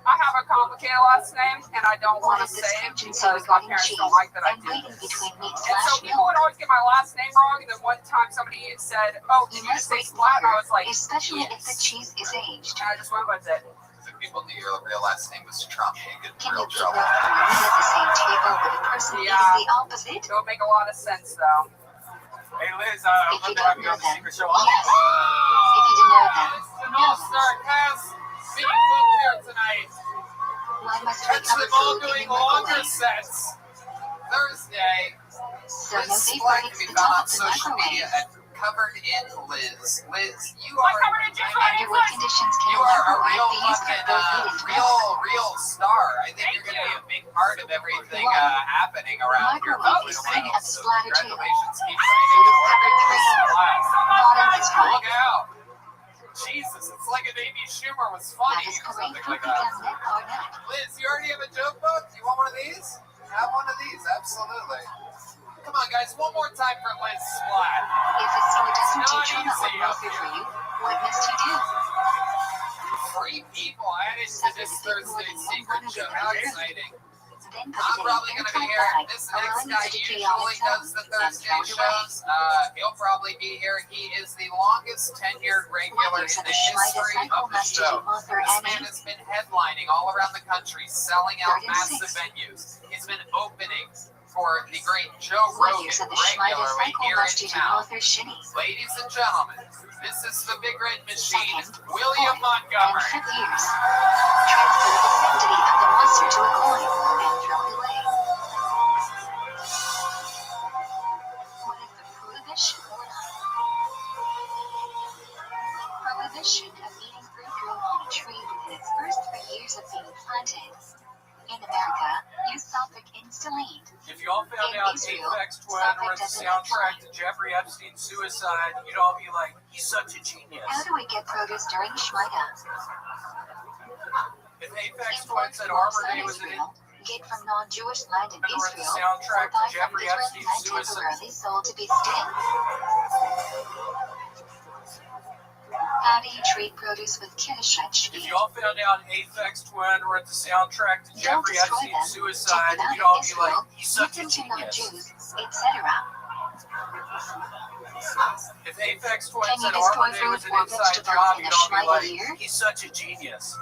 Speaker 1: I have a complicated last name, and I don't
Speaker 2: What
Speaker 1: want to
Speaker 2: is the
Speaker 1: say it
Speaker 2: stringency
Speaker 1: because my
Speaker 2: regarding
Speaker 1: parents
Speaker 2: cheese
Speaker 1: don't like that I
Speaker 2: and
Speaker 1: do
Speaker 2: waiting
Speaker 1: this.
Speaker 2: between meat
Speaker 1: And so
Speaker 2: slash
Speaker 1: people would
Speaker 2: milk?
Speaker 1: always get my last name wrong, and then one time somebody said, "Oh, did
Speaker 2: You
Speaker 1: you
Speaker 2: must
Speaker 1: just say
Speaker 2: wait
Speaker 1: Splat?" And I
Speaker 2: longer,
Speaker 1: was like,
Speaker 2: especially if the
Speaker 1: "Yes."
Speaker 2: cheese is aged.
Speaker 1: And I just went with it.
Speaker 3: If people knew your real last name was Trump, you'd get in
Speaker 2: Can
Speaker 3: real
Speaker 2: you eat
Speaker 3: trouble.
Speaker 2: milk and meat at the same table with a person
Speaker 1: Yeah.
Speaker 2: eating the opposite?
Speaker 1: It would make a lot of sense, though.
Speaker 9: Hey Liz,
Speaker 2: If
Speaker 9: I'm
Speaker 2: you
Speaker 9: going to
Speaker 2: don't
Speaker 9: have you
Speaker 2: know
Speaker 9: on the
Speaker 2: them,
Speaker 9: secret show.
Speaker 2: yes. If you didn't know them, no.
Speaker 1: Sarcasm being booked here tonight.
Speaker 2: Why must we
Speaker 3: Catch
Speaker 2: cover
Speaker 3: them all
Speaker 2: food in
Speaker 3: doing
Speaker 2: the
Speaker 3: longer
Speaker 2: microwave?
Speaker 3: sets. Thursday.
Speaker 2: So
Speaker 3: Liz
Speaker 2: no safe
Speaker 3: Black
Speaker 2: breaks
Speaker 3: can be
Speaker 2: the
Speaker 3: found
Speaker 2: top
Speaker 3: on
Speaker 2: of the
Speaker 3: social media
Speaker 2: microwave.
Speaker 3: at Covered in Liz. Liz, you
Speaker 1: Like
Speaker 3: are
Speaker 1: covered in ginger
Speaker 2: Under what conditions can
Speaker 3: you
Speaker 2: a
Speaker 3: are a
Speaker 2: microwave
Speaker 3: real
Speaker 2: be used for
Speaker 3: fucking
Speaker 2: both meat and milk?
Speaker 3: real star. I think
Speaker 1: Thank
Speaker 3: you're gonna be
Speaker 1: you.
Speaker 3: a big part of everything
Speaker 2: One.
Speaker 3: happening around here.
Speaker 2: Microwave is
Speaker 3: So
Speaker 2: clean at the splatter too.
Speaker 3: congratulations, keep
Speaker 2: Food
Speaker 3: writing.
Speaker 2: is covered 3. Bottom is
Speaker 3: Look
Speaker 2: right.
Speaker 3: out. Jesus, it's like if Amy Schumer was
Speaker 2: That
Speaker 3: funny
Speaker 2: is
Speaker 3: or
Speaker 2: correct
Speaker 3: something
Speaker 2: for
Speaker 3: like that.
Speaker 2: Picante Barnett.
Speaker 3: Liz, you already have a joke book? You want one of these? Have one of these, absolutely. Come on, guys, one more time for Liz Splat.
Speaker 2: If a store doesn't
Speaker 3: Not
Speaker 2: teach you about
Speaker 3: easy
Speaker 2: what
Speaker 3: up
Speaker 2: welfare
Speaker 3: here.
Speaker 2: for you, what must you do?
Speaker 3: 3 people added to this Thursday secret show. How exciting.
Speaker 2: Then put
Speaker 3: I'm
Speaker 2: it in
Speaker 3: probably
Speaker 2: an
Speaker 3: going to be
Speaker 2: airtight
Speaker 3: here.
Speaker 2: bag,
Speaker 3: This
Speaker 2: allowing
Speaker 3: next
Speaker 2: it
Speaker 3: guy
Speaker 2: to decay on
Speaker 3: usually
Speaker 2: its own,
Speaker 3: does the
Speaker 2: and
Speaker 3: Thursday
Speaker 2: throw it away.
Speaker 3: shows. He'll probably be here. He is the longest tenured regular
Speaker 2: Workers
Speaker 3: in
Speaker 2: at
Speaker 3: the
Speaker 2: the Schneida
Speaker 3: history
Speaker 2: Cycle
Speaker 3: of the
Speaker 2: Masjid
Speaker 3: show.
Speaker 2: in Mothra
Speaker 3: This
Speaker 2: Annie.
Speaker 3: man has been headlining all around the country, selling out
Speaker 2: 36.
Speaker 3: massive venues. He's been opening for the great Joe
Speaker 2: Workers
Speaker 3: Rogan
Speaker 2: at the Schneida
Speaker 3: regularly
Speaker 2: Cycle
Speaker 3: here in
Speaker 2: Masjid in
Speaker 3: town.
Speaker 2: Mothra Shini.
Speaker 3: Ladies and gentlemen, this is the Big Red Machine,
Speaker 2: Second,
Speaker 3: William
Speaker 2: fourth, and
Speaker 3: Montgomery.
Speaker 2: 5th years. Transfer the sanctity of the monster to a coin and throw it away. What is the prohibition or not? Prohibition of eating fruit grown on a tree within its first 3 years of being planted. In America, use Suffolk installed.
Speaker 9: If you all found
Speaker 2: In
Speaker 9: out
Speaker 2: Israel,
Speaker 9: Aphex Twin
Speaker 2: Suffolk
Speaker 9: wrote the
Speaker 2: doesn't
Speaker 9: soundtrack
Speaker 2: apply.
Speaker 9: to Jeffrey Epstein's suicide, you'd all be like, he's such a genius.
Speaker 2: How do we get produce during Shmita?
Speaker 9: If Aphex
Speaker 2: Import
Speaker 9: Twin said
Speaker 2: from
Speaker 9: Arbor
Speaker 2: outside
Speaker 9: Day was an
Speaker 2: Israel, get from non-Jewish land in
Speaker 9: wrote the
Speaker 2: Israel, or
Speaker 9: soundtrack to
Speaker 2: buy from
Speaker 9: Jeffrey
Speaker 2: Israeli
Speaker 9: Epstein's
Speaker 2: land
Speaker 9: suicide.
Speaker 2: temporarily sold to be sting. How do you treat produce with Kiddush
Speaker 9: If you all found out Aphex Twin wrote the soundtrack to
Speaker 2: Don't
Speaker 9: Jeffrey
Speaker 2: destroy
Speaker 9: Epstein's
Speaker 2: them.
Speaker 9: suicide,
Speaker 2: Take them out
Speaker 9: you'd all
Speaker 2: of
Speaker 9: be like,
Speaker 2: Israel,
Speaker 9: he's
Speaker 2: give
Speaker 9: such a
Speaker 2: them to
Speaker 9: genius.
Speaker 2: non-Jews, etc.
Speaker 9: If Aphex Twin
Speaker 2: Can you
Speaker 9: said
Speaker 2: destroy
Speaker 9: Arbor Day
Speaker 2: fruit
Speaker 9: was an
Speaker 2: or
Speaker 9: inside
Speaker 2: vegetables
Speaker 9: job,
Speaker 2: in
Speaker 9: you'd
Speaker 2: a
Speaker 9: all be
Speaker 2: Shmita
Speaker 9: like,
Speaker 2: year?
Speaker 9: he's such a genius.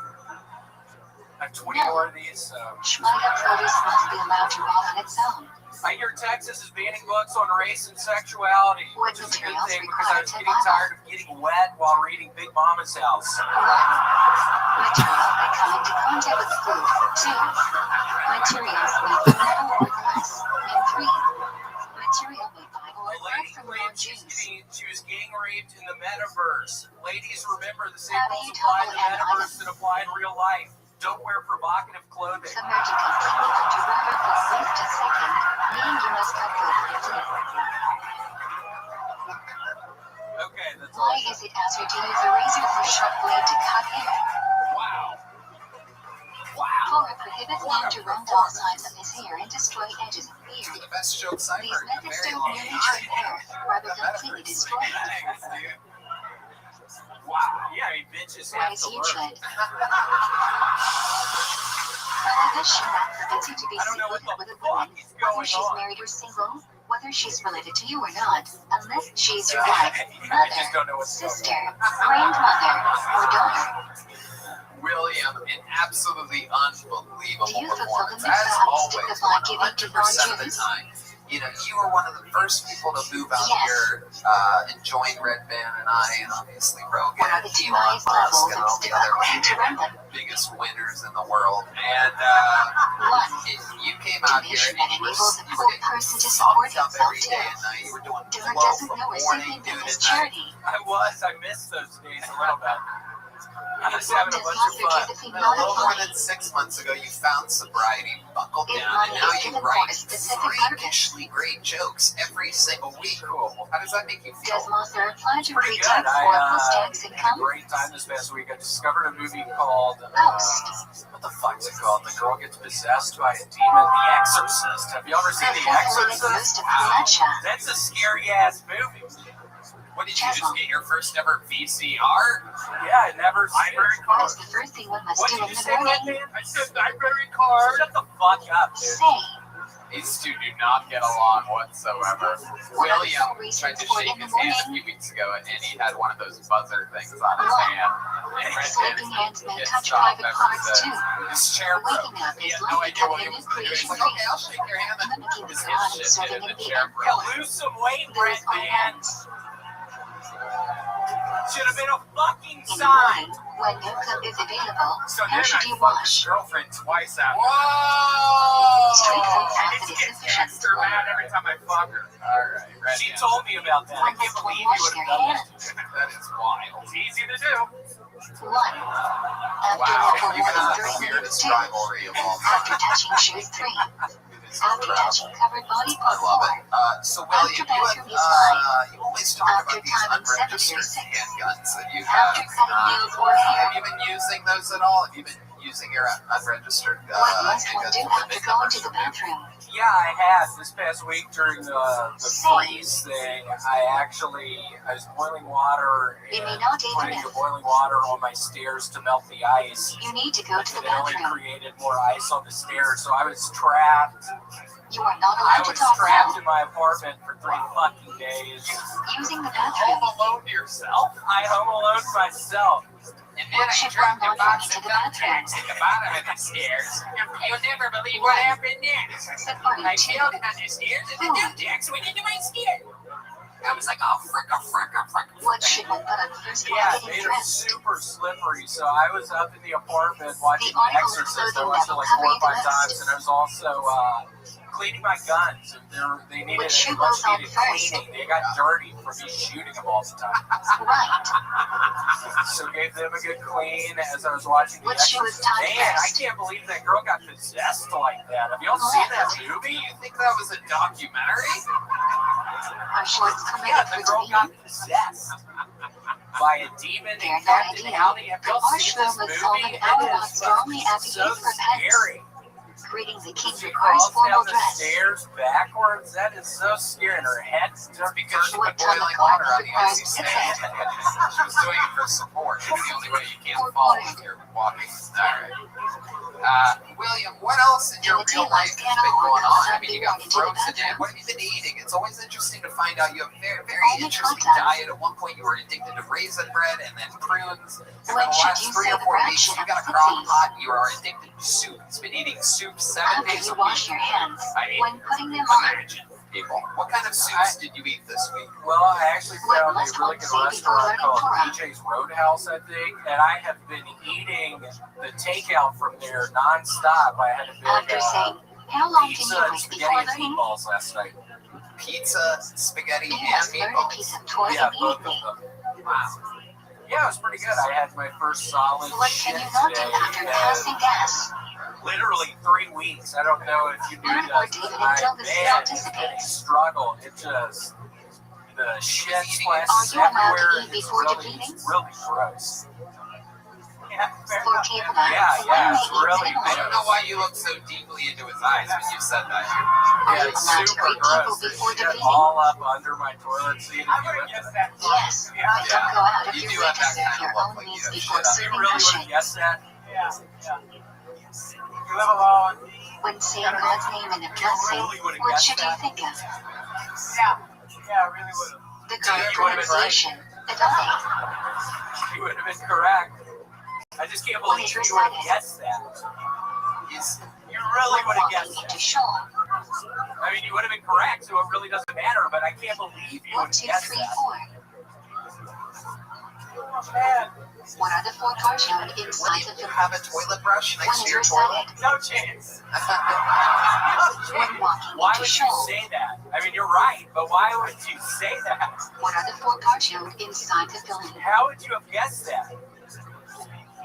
Speaker 9: I have 20
Speaker 2: No.
Speaker 9: more of these.
Speaker 2: Shmita produce must be allowed to rot on its own.
Speaker 9: I hear Texas is banning books on race and sexuality,
Speaker 2: What
Speaker 9: which is a good
Speaker 2: materials
Speaker 9: thing because I was
Speaker 2: required to
Speaker 9: getting
Speaker 2: buy
Speaker 9: tired of getting wet while reading Big Mama's House.
Speaker 2: 1. Material that come into contact with food. 2. Materials made from metal or glass. And 3. Material made by or
Speaker 9: A
Speaker 2: acquired
Speaker 9: lady
Speaker 2: from
Speaker 9: claimed she
Speaker 2: non-Jews.
Speaker 9: was gang raped in the metaverse. Ladies, remember the same
Speaker 2: How do
Speaker 9: rules
Speaker 2: you
Speaker 9: apply in the
Speaker 2: toggle an
Speaker 9: metaverse
Speaker 2: item?
Speaker 9: that apply in real life. Don't wear provocative clothing.
Speaker 2: Submerge it completely underwater for at least a second, meaning you must cut go quickly.
Speaker 9: Okay, that's all.
Speaker 2: Why is it hazard to use a razor or sharp blade to cut hair?
Speaker 3: Wow.
Speaker 2: 4. Prohibit man to run doll sides of his hair and destroy edges of beard.
Speaker 3: The best jokes I've
Speaker 2: These
Speaker 3: heard in a
Speaker 2: methods
Speaker 3: very
Speaker 2: don't
Speaker 3: long
Speaker 2: merely
Speaker 3: time.
Speaker 2: trim hair, rather completely destroy it.
Speaker 3: Thanks, dude.
Speaker 9: Wow. Yeah, I mean, bitches have
Speaker 2: Raise
Speaker 9: to
Speaker 2: you
Speaker 9: learn.
Speaker 2: should. Prohibition that forbids you to be
Speaker 9: I don't know what
Speaker 2: secluded
Speaker 9: the
Speaker 2: with a woman,
Speaker 9: fuck is
Speaker 2: whether
Speaker 9: going
Speaker 2: she's
Speaker 9: on.
Speaker 2: married or single, whether she's related to you or not, unless she's your wife,
Speaker 9: I
Speaker 2: mother,
Speaker 9: just don't know what's going
Speaker 2: sister, grandmother, or daughter.
Speaker 3: William, an absolutely unbelievable
Speaker 2: Do you fulfill the
Speaker 3: performance,
Speaker 2: mitzvah
Speaker 3: as
Speaker 2: of
Speaker 3: always,
Speaker 2: by giving to
Speaker 3: 100% of the
Speaker 2: non-Jews?
Speaker 3: time. You know, you were one of the first people to move out
Speaker 2: Yes.
Speaker 3: here and join Red Band and I, and obviously Rogan,
Speaker 2: What are the two
Speaker 3: Elon
Speaker 2: highest
Speaker 3: Musk,
Speaker 2: levels
Speaker 3: and
Speaker 2: of
Speaker 3: all the
Speaker 2: still
Speaker 3: other
Speaker 2: according to Rambam?
Speaker 3: biggest winners in the world. And
Speaker 2: 1.
Speaker 3: you came out here
Speaker 2: Donation
Speaker 3: and
Speaker 2: that
Speaker 3: you were
Speaker 2: enables the
Speaker 3: getting
Speaker 2: poor person to support
Speaker 3: fucked up
Speaker 2: himself
Speaker 3: every
Speaker 2: too.
Speaker 3: day and night. You were doing
Speaker 2: Dylan
Speaker 3: blow
Speaker 2: doesn't
Speaker 3: from
Speaker 2: know his
Speaker 3: morning,
Speaker 2: thinking
Speaker 3: noon,
Speaker 2: is
Speaker 3: and night.
Speaker 2: charity.
Speaker 9: I miss those days a little bit. I was
Speaker 2: One
Speaker 9: having a
Speaker 2: does
Speaker 9: bunch
Speaker 2: not
Speaker 9: of
Speaker 2: forget
Speaker 9: fun.
Speaker 2: the thing
Speaker 3: A
Speaker 2: not
Speaker 3: little more
Speaker 2: applying.
Speaker 3: than 6 months ago, you found sobriety, buckled
Speaker 2: If
Speaker 3: down,
Speaker 2: money
Speaker 3: and now
Speaker 2: is
Speaker 3: you
Speaker 2: given for
Speaker 3: write
Speaker 2: a specific purpose,
Speaker 3: freakishly great jokes every single week. Cool. How does that make you feel?
Speaker 2: does Moser apply to
Speaker 9: Pretty
Speaker 2: pre-tax
Speaker 9: good.
Speaker 2: or
Speaker 9: I
Speaker 2: post-tax
Speaker 9: had a
Speaker 2: income?
Speaker 9: great time this past week. I discovered a movie called
Speaker 2: Post.
Speaker 9: what the fuck's it called? The girl gets possessed by a demon. The Exorcist. Have you ever seen The
Speaker 2: Fulfilling
Speaker 9: Exorcist?
Speaker 2: most of Kalacha.
Speaker 9: That's a scary ass movie.
Speaker 3: What did you just get your first ever VCR?
Speaker 9: Yeah, I never seen
Speaker 10: Library
Speaker 9: it.
Speaker 2: What is the first thing one must
Speaker 9: What
Speaker 2: do
Speaker 9: did
Speaker 2: in
Speaker 9: you
Speaker 2: the
Speaker 9: say,
Speaker 2: morning?
Speaker 9: man? I said library card. Shut the fuck up, dude.
Speaker 2: Say.
Speaker 3: These two do not get along whatsoever. William tried to shake his hand a few weeks ago, and he had one of those buzzer things on his hand. And
Speaker 2: Sleeping hands may
Speaker 3: it
Speaker 2: touch
Speaker 3: stopped
Speaker 2: private
Speaker 3: ever
Speaker 2: parts
Speaker 3: since.
Speaker 2: too.
Speaker 3: His chair broke.
Speaker 2: Waking up
Speaker 3: He
Speaker 2: is
Speaker 3: had no
Speaker 2: like
Speaker 3: idea what
Speaker 2: becoming
Speaker 3: he
Speaker 2: a
Speaker 3: was
Speaker 2: new
Speaker 3: doing. He's
Speaker 2: creation
Speaker 3: like,
Speaker 2: faith.
Speaker 3: okay, I'll shake your hand.
Speaker 2: Mimicking
Speaker 3: His
Speaker 2: God
Speaker 3: head
Speaker 2: and
Speaker 3: shifted,
Speaker 2: serving
Speaker 3: and the
Speaker 2: in
Speaker 3: chair
Speaker 2: beer.
Speaker 3: broke.
Speaker 9: Lose some weight,
Speaker 2: Those
Speaker 9: Red
Speaker 2: are
Speaker 9: Man.
Speaker 2: hands.
Speaker 9: Should have been a fucking
Speaker 2: In the
Speaker 9: sign.
Speaker 2: morning, when no cup is available,
Speaker 10: So
Speaker 2: how
Speaker 10: then
Speaker 2: should
Speaker 10: I
Speaker 2: you
Speaker 10: fucked
Speaker 2: wash?
Speaker 10: his girlfriend twice after.
Speaker 2: Straight foot
Speaker 10: And
Speaker 2: acid
Speaker 10: it
Speaker 2: is
Speaker 10: gets
Speaker 2: sufficient.
Speaker 10: extra mad every time I fuck her.
Speaker 3: All right,
Speaker 9: She told me about that. I
Speaker 2: One
Speaker 9: can't
Speaker 2: must
Speaker 9: believe you
Speaker 2: wash
Speaker 9: would
Speaker 2: their
Speaker 9: have done
Speaker 2: hands.
Speaker 3: That is wild.
Speaker 10: It's easy to do.
Speaker 2: 1. After
Speaker 3: Wow,
Speaker 2: number
Speaker 3: you
Speaker 2: 1
Speaker 3: guys
Speaker 2: during
Speaker 3: are the weirdest
Speaker 2: 2.
Speaker 3: rivalry of all
Speaker 2: After
Speaker 3: time.
Speaker 2: touching shoes 3.
Speaker 3: It's
Speaker 2: After
Speaker 3: incredible.
Speaker 2: touching covered body
Speaker 3: I
Speaker 2: part
Speaker 3: love
Speaker 2: 4.
Speaker 3: it. So William,
Speaker 2: After bathroom is
Speaker 3: you always talk
Speaker 2: After
Speaker 3: about these
Speaker 2: time in
Speaker 3: unregistered
Speaker 2: cemetery 6.
Speaker 3: handguns that you
Speaker 2: After
Speaker 3: have.
Speaker 2: cutting nails or hair.
Speaker 3: Have you been using those at all? Have you been using your unregistered
Speaker 2: What must one
Speaker 3: handguns
Speaker 2: do
Speaker 3: with
Speaker 2: after
Speaker 3: the
Speaker 2: going
Speaker 3: numbers
Speaker 2: to the
Speaker 3: from you?
Speaker 2: bathroom?
Speaker 9: Yeah, I had this past week during the freeze thing. I was boiling water
Speaker 2: You may
Speaker 9: and
Speaker 2: not take
Speaker 9: putting
Speaker 2: a
Speaker 9: the
Speaker 2: nap.
Speaker 9: boiling water on my stairs to melt the ice.
Speaker 2: You need to go to the
Speaker 9: And it only
Speaker 2: bathroom.
Speaker 9: created more ice on the stairs, so I was trapped.
Speaker 2: You are not
Speaker 9: I
Speaker 2: allowed to
Speaker 9: was
Speaker 2: talk
Speaker 9: trapped
Speaker 2: now.
Speaker 9: in my apartment for 3 fucking days.
Speaker 2: Using the
Speaker 3: Home
Speaker 2: bathroom.
Speaker 3: alone to yourself?
Speaker 9: I home alone myself.
Speaker 3: And
Speaker 2: What
Speaker 3: then I
Speaker 2: should
Speaker 3: dropped
Speaker 2: one
Speaker 3: a
Speaker 2: not
Speaker 3: box
Speaker 2: bring
Speaker 3: of
Speaker 2: to the bathroom?
Speaker 3: thumbtacks at the bottom of the stairs. You'll never believe what happened next.
Speaker 2: According
Speaker 3: I
Speaker 2: to
Speaker 3: fell down the stairs and the thumbtacks went into my skin. I was like, oh, frick.
Speaker 2: what should one put on first while
Speaker 9: Yeah, it
Speaker 2: getting
Speaker 9: made it
Speaker 2: dressed?
Speaker 9: super slippery. So I was up in the apartment watching
Speaker 2: The
Speaker 9: The
Speaker 2: article is
Speaker 9: Exorcist. I
Speaker 2: clothing
Speaker 9: watched
Speaker 2: that
Speaker 9: it like
Speaker 2: will
Speaker 9: 4 or
Speaker 2: cover
Speaker 9: 5
Speaker 2: your
Speaker 9: times,
Speaker 2: breast.
Speaker 9: and I was also cleaning my guns. And they needed
Speaker 2: Which shoe
Speaker 9: much
Speaker 2: goes on
Speaker 9: needed
Speaker 2: first?
Speaker 9: cleaning. They got dirty from me shooting them all the time.
Speaker 2: Right.
Speaker 9: So gave them a good clean as I was watching The
Speaker 2: Which shoe is
Speaker 9: Exorcist.
Speaker 2: tied
Speaker 9: Man, I
Speaker 2: first?
Speaker 9: can't believe that girl got possessed like that. Have y'all seen that movie?
Speaker 3: You think that was a documentary?
Speaker 2: Our shorts come
Speaker 9: Yeah,
Speaker 2: in
Speaker 9: the
Speaker 2: for
Speaker 9: girl
Speaker 2: the
Speaker 9: got possessed by a demon
Speaker 2: They're
Speaker 9: named
Speaker 2: not
Speaker 9: Captain
Speaker 2: ideal.
Speaker 9: Howdy. Have
Speaker 2: The
Speaker 9: y'all seen this
Speaker 2: marshmallow is sold
Speaker 9: movie?
Speaker 2: an hour
Speaker 9: It
Speaker 2: long
Speaker 9: is
Speaker 2: strongly
Speaker 9: so
Speaker 2: advocated for pets.
Speaker 9: scary.
Speaker 2: Greeting the king
Speaker 9: She
Speaker 2: requires
Speaker 9: crawls
Speaker 2: formal
Speaker 9: down the
Speaker 2: dress.
Speaker 9: stairs backwards. That is so scary. And her head's just
Speaker 3: Because she
Speaker 2: What
Speaker 3: put
Speaker 2: ton of
Speaker 3: boiling water on the
Speaker 2: requires
Speaker 3: icy
Speaker 2: consent?
Speaker 3: sand. She was doing it for support. It's the only way you can't fall if you're walking. Alright. William, what else in your real life has been going on? I mean, you got frozen in. What have you been eating? It's always interesting to find out you have a very interesting diet. At one point, you were addicted to raisin bread and then prunes. And for the last 3 or 4 weeks, you got a crock pot. You are addicted to soup. It's been eating soup 7
Speaker 2: After
Speaker 3: days
Speaker 2: you
Speaker 3: a
Speaker 2: wash
Speaker 3: week.
Speaker 2: your hands,
Speaker 3: I mean,
Speaker 2: when putting them on,
Speaker 3: imagine, people. What kind of soups did you eat this week?
Speaker 9: Well, I actually
Speaker 2: What
Speaker 9: found a
Speaker 2: must
Speaker 9: really
Speaker 2: one
Speaker 9: good
Speaker 2: say before
Speaker 9: restaurant
Speaker 2: learning
Speaker 9: called
Speaker 2: Torah?
Speaker 9: DJ's Roadhouse, I think, and I have been eating the takeout from there nonstop. I had a
Speaker 2: after
Speaker 9: big
Speaker 2: saying, how long can
Speaker 9: pizza
Speaker 2: you
Speaker 9: and
Speaker 2: wait
Speaker 9: spaghetti
Speaker 2: before
Speaker 9: and
Speaker 2: learning?
Speaker 9: meatballs last night.
Speaker 3: Pizza, spaghetti,
Speaker 2: You
Speaker 3: and
Speaker 2: must learn a
Speaker 3: meatballs.
Speaker 2: piece of Torah
Speaker 9: Yeah, both of
Speaker 2: immediately.
Speaker 9: them. Wow. Yeah, it was pretty good. I had my first solid
Speaker 2: What
Speaker 9: shit
Speaker 2: can you not do
Speaker 9: today.
Speaker 2: after
Speaker 9: And
Speaker 2: passing gas?
Speaker 9: literally 3 weeks. I don't know if you knew
Speaker 2: Learn more,
Speaker 9: this.
Speaker 2: David,
Speaker 9: I,
Speaker 2: until the
Speaker 9: man,
Speaker 2: smell
Speaker 9: it's been a
Speaker 2: dissipates.
Speaker 9: struggle. It just, the shit
Speaker 2: Are
Speaker 9: splashes
Speaker 2: you allowed to
Speaker 9: everywhere.
Speaker 2: eat
Speaker 9: It's
Speaker 2: before
Speaker 9: really,
Speaker 2: depleting?
Speaker 9: really gross.
Speaker 2: For Cable
Speaker 9: Yeah, it's really
Speaker 3: I don't know why you look so deeply into his eyes when you said that.
Speaker 2: Are
Speaker 9: Yeah,
Speaker 2: you
Speaker 9: it's
Speaker 2: allowed to
Speaker 9: super
Speaker 2: greet people
Speaker 9: gross. There's
Speaker 2: before
Speaker 9: shit
Speaker 2: depleting?
Speaker 9: all up under my toilet seat.
Speaker 2: Yes. Don't go out of
Speaker 3: You
Speaker 2: your
Speaker 3: do
Speaker 2: way
Speaker 3: have
Speaker 2: to
Speaker 3: that
Speaker 2: serve
Speaker 3: kind of
Speaker 2: your
Speaker 3: look
Speaker 2: own
Speaker 3: like you
Speaker 2: needs
Speaker 3: have
Speaker 2: before
Speaker 3: shit on
Speaker 9: You
Speaker 2: serving
Speaker 9: really would
Speaker 2: Hashem.
Speaker 9: have guessed that?
Speaker 10: You live alone.
Speaker 2: When saying God's name in a blessing, what should you think of?
Speaker 10: Yeah, I really would have.
Speaker 2: The correct pronunciation, the die.
Speaker 9: You would have been correct. I just can't believe you would have guessed that. You really would have guessed that. I mean, you would have been correct, so it really doesn't matter, but I can't believe you would have guessed that.
Speaker 2: What are the 4 cars shown inside the
Speaker 3: You
Speaker 2: film?
Speaker 3: have a toilet brush
Speaker 2: When
Speaker 3: next to
Speaker 2: is
Speaker 3: your toilet?
Speaker 2: recited?
Speaker 9: No chance.
Speaker 2: When walking
Speaker 9: Why
Speaker 2: into
Speaker 9: would you
Speaker 2: show?
Speaker 9: say that? I mean, you're right, but why would you say that?
Speaker 2: What are the 4 cars shown inside the film?
Speaker 9: How would you have guessed that?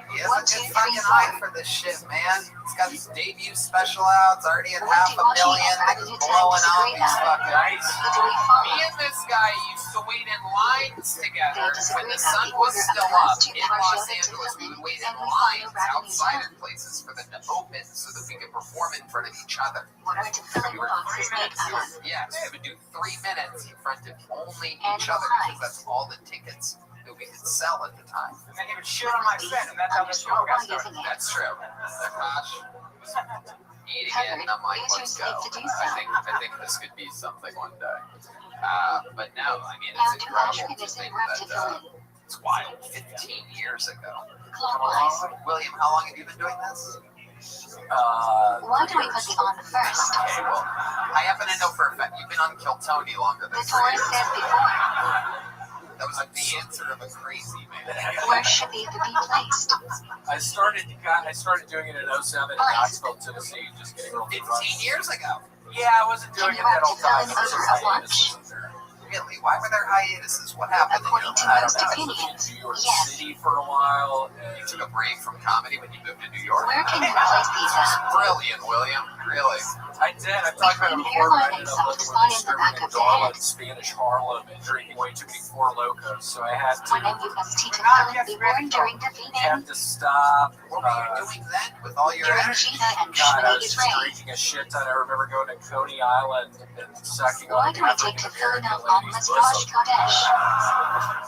Speaker 3: He has a good fucking eye for this shit, man. He's got his debut special out. It's already at
Speaker 2: What
Speaker 3: $500,000.
Speaker 2: do Rothschild and Rabbi
Speaker 3: Things
Speaker 2: Rothschild
Speaker 3: blowing up.
Speaker 2: disagree
Speaker 3: He's
Speaker 2: about?
Speaker 3: fucking
Speaker 9: Nice.
Speaker 2: Who do we
Speaker 3: Me
Speaker 2: follow?
Speaker 3: and this guy used to wait in lines together
Speaker 2: They disagree
Speaker 3: when the
Speaker 2: about
Speaker 3: sun
Speaker 2: the
Speaker 3: was
Speaker 2: order of
Speaker 3: still
Speaker 2: the
Speaker 3: up
Speaker 2: last 2
Speaker 3: in
Speaker 2: cars
Speaker 3: Los
Speaker 2: shown at
Speaker 3: Angeles. We would wait in
Speaker 2: and we follow
Speaker 3: lines
Speaker 2: Rabbi
Speaker 3: outside
Speaker 2: Rothschild.
Speaker 3: of places for them to open so that we could perform in front of each other.
Speaker 2: What are the filling boxes made out of?
Speaker 3: Yes, we would do 3 minutes in front of only
Speaker 2: And
Speaker 3: each other
Speaker 2: why?
Speaker 3: because that's all the tickets that we could sell at the time.
Speaker 9: And then he would shit on my set, and that's how the show got started.
Speaker 3: That's true. Gosh. Eating it, and I'm like, let's go. I think this could be something one day. But no, I mean,
Speaker 2: Now
Speaker 3: it's
Speaker 2: do
Speaker 3: incredible to
Speaker 2: attributes
Speaker 3: think
Speaker 2: and rep to fill
Speaker 3: that
Speaker 2: in.
Speaker 3: it's wild. 15 years ago.
Speaker 2: Clockwise.
Speaker 3: William, how long have you been doing this?
Speaker 2: Why do we put the on first?
Speaker 3: Okay, well, I happen to know for a fact you've been on Kill Tony longer than
Speaker 2: The
Speaker 3: 3
Speaker 2: tour
Speaker 3: years.
Speaker 2: said before.
Speaker 3: That was like the answer of a crazy man.
Speaker 2: Where should they be placed?
Speaker 9: I started doing it in 07 in Knoxville, Tennessee, just getting real
Speaker 3: 15 years ago.
Speaker 9: Yeah, I wasn't doing it that whole time. It was just hiatus.
Speaker 3: Really? Why were there hiatuses? What happened?
Speaker 2: According to
Speaker 9: I don't
Speaker 2: most
Speaker 9: know. I was
Speaker 2: opinions,
Speaker 9: in New York
Speaker 2: yes.
Speaker 9: City for a while.
Speaker 3: You took a break from comedy when you moved to New York.
Speaker 2: Where can we place these at?
Speaker 3: Brilliant, William. Really.
Speaker 9: I did. I've talked about it before, but I ended up living with a
Speaker 2: Spot in the back
Speaker 9: distributor in
Speaker 2: of the
Speaker 9: Darla
Speaker 2: head.
Speaker 9: in Spanish Harlem and drinking way too many Four Locos, so I had
Speaker 2: When
Speaker 9: to
Speaker 2: MUST to fill in be worn during the
Speaker 9: have
Speaker 2: feeding?
Speaker 9: to stop.
Speaker 3: What were you doing then with all your
Speaker 2: During
Speaker 3: energy?
Speaker 2: Gina and
Speaker 9: God, I was
Speaker 2: Shmini's
Speaker 9: just
Speaker 2: reign.
Speaker 9: drinking a shit ton. I remember going to Coney Island and sucking
Speaker 2: Why
Speaker 9: on
Speaker 2: do we take to fill in
Speaker 9: African-American
Speaker 2: on
Speaker 9: ladies'
Speaker 2: Massage
Speaker 9: bosom.
Speaker 2: Kodesh?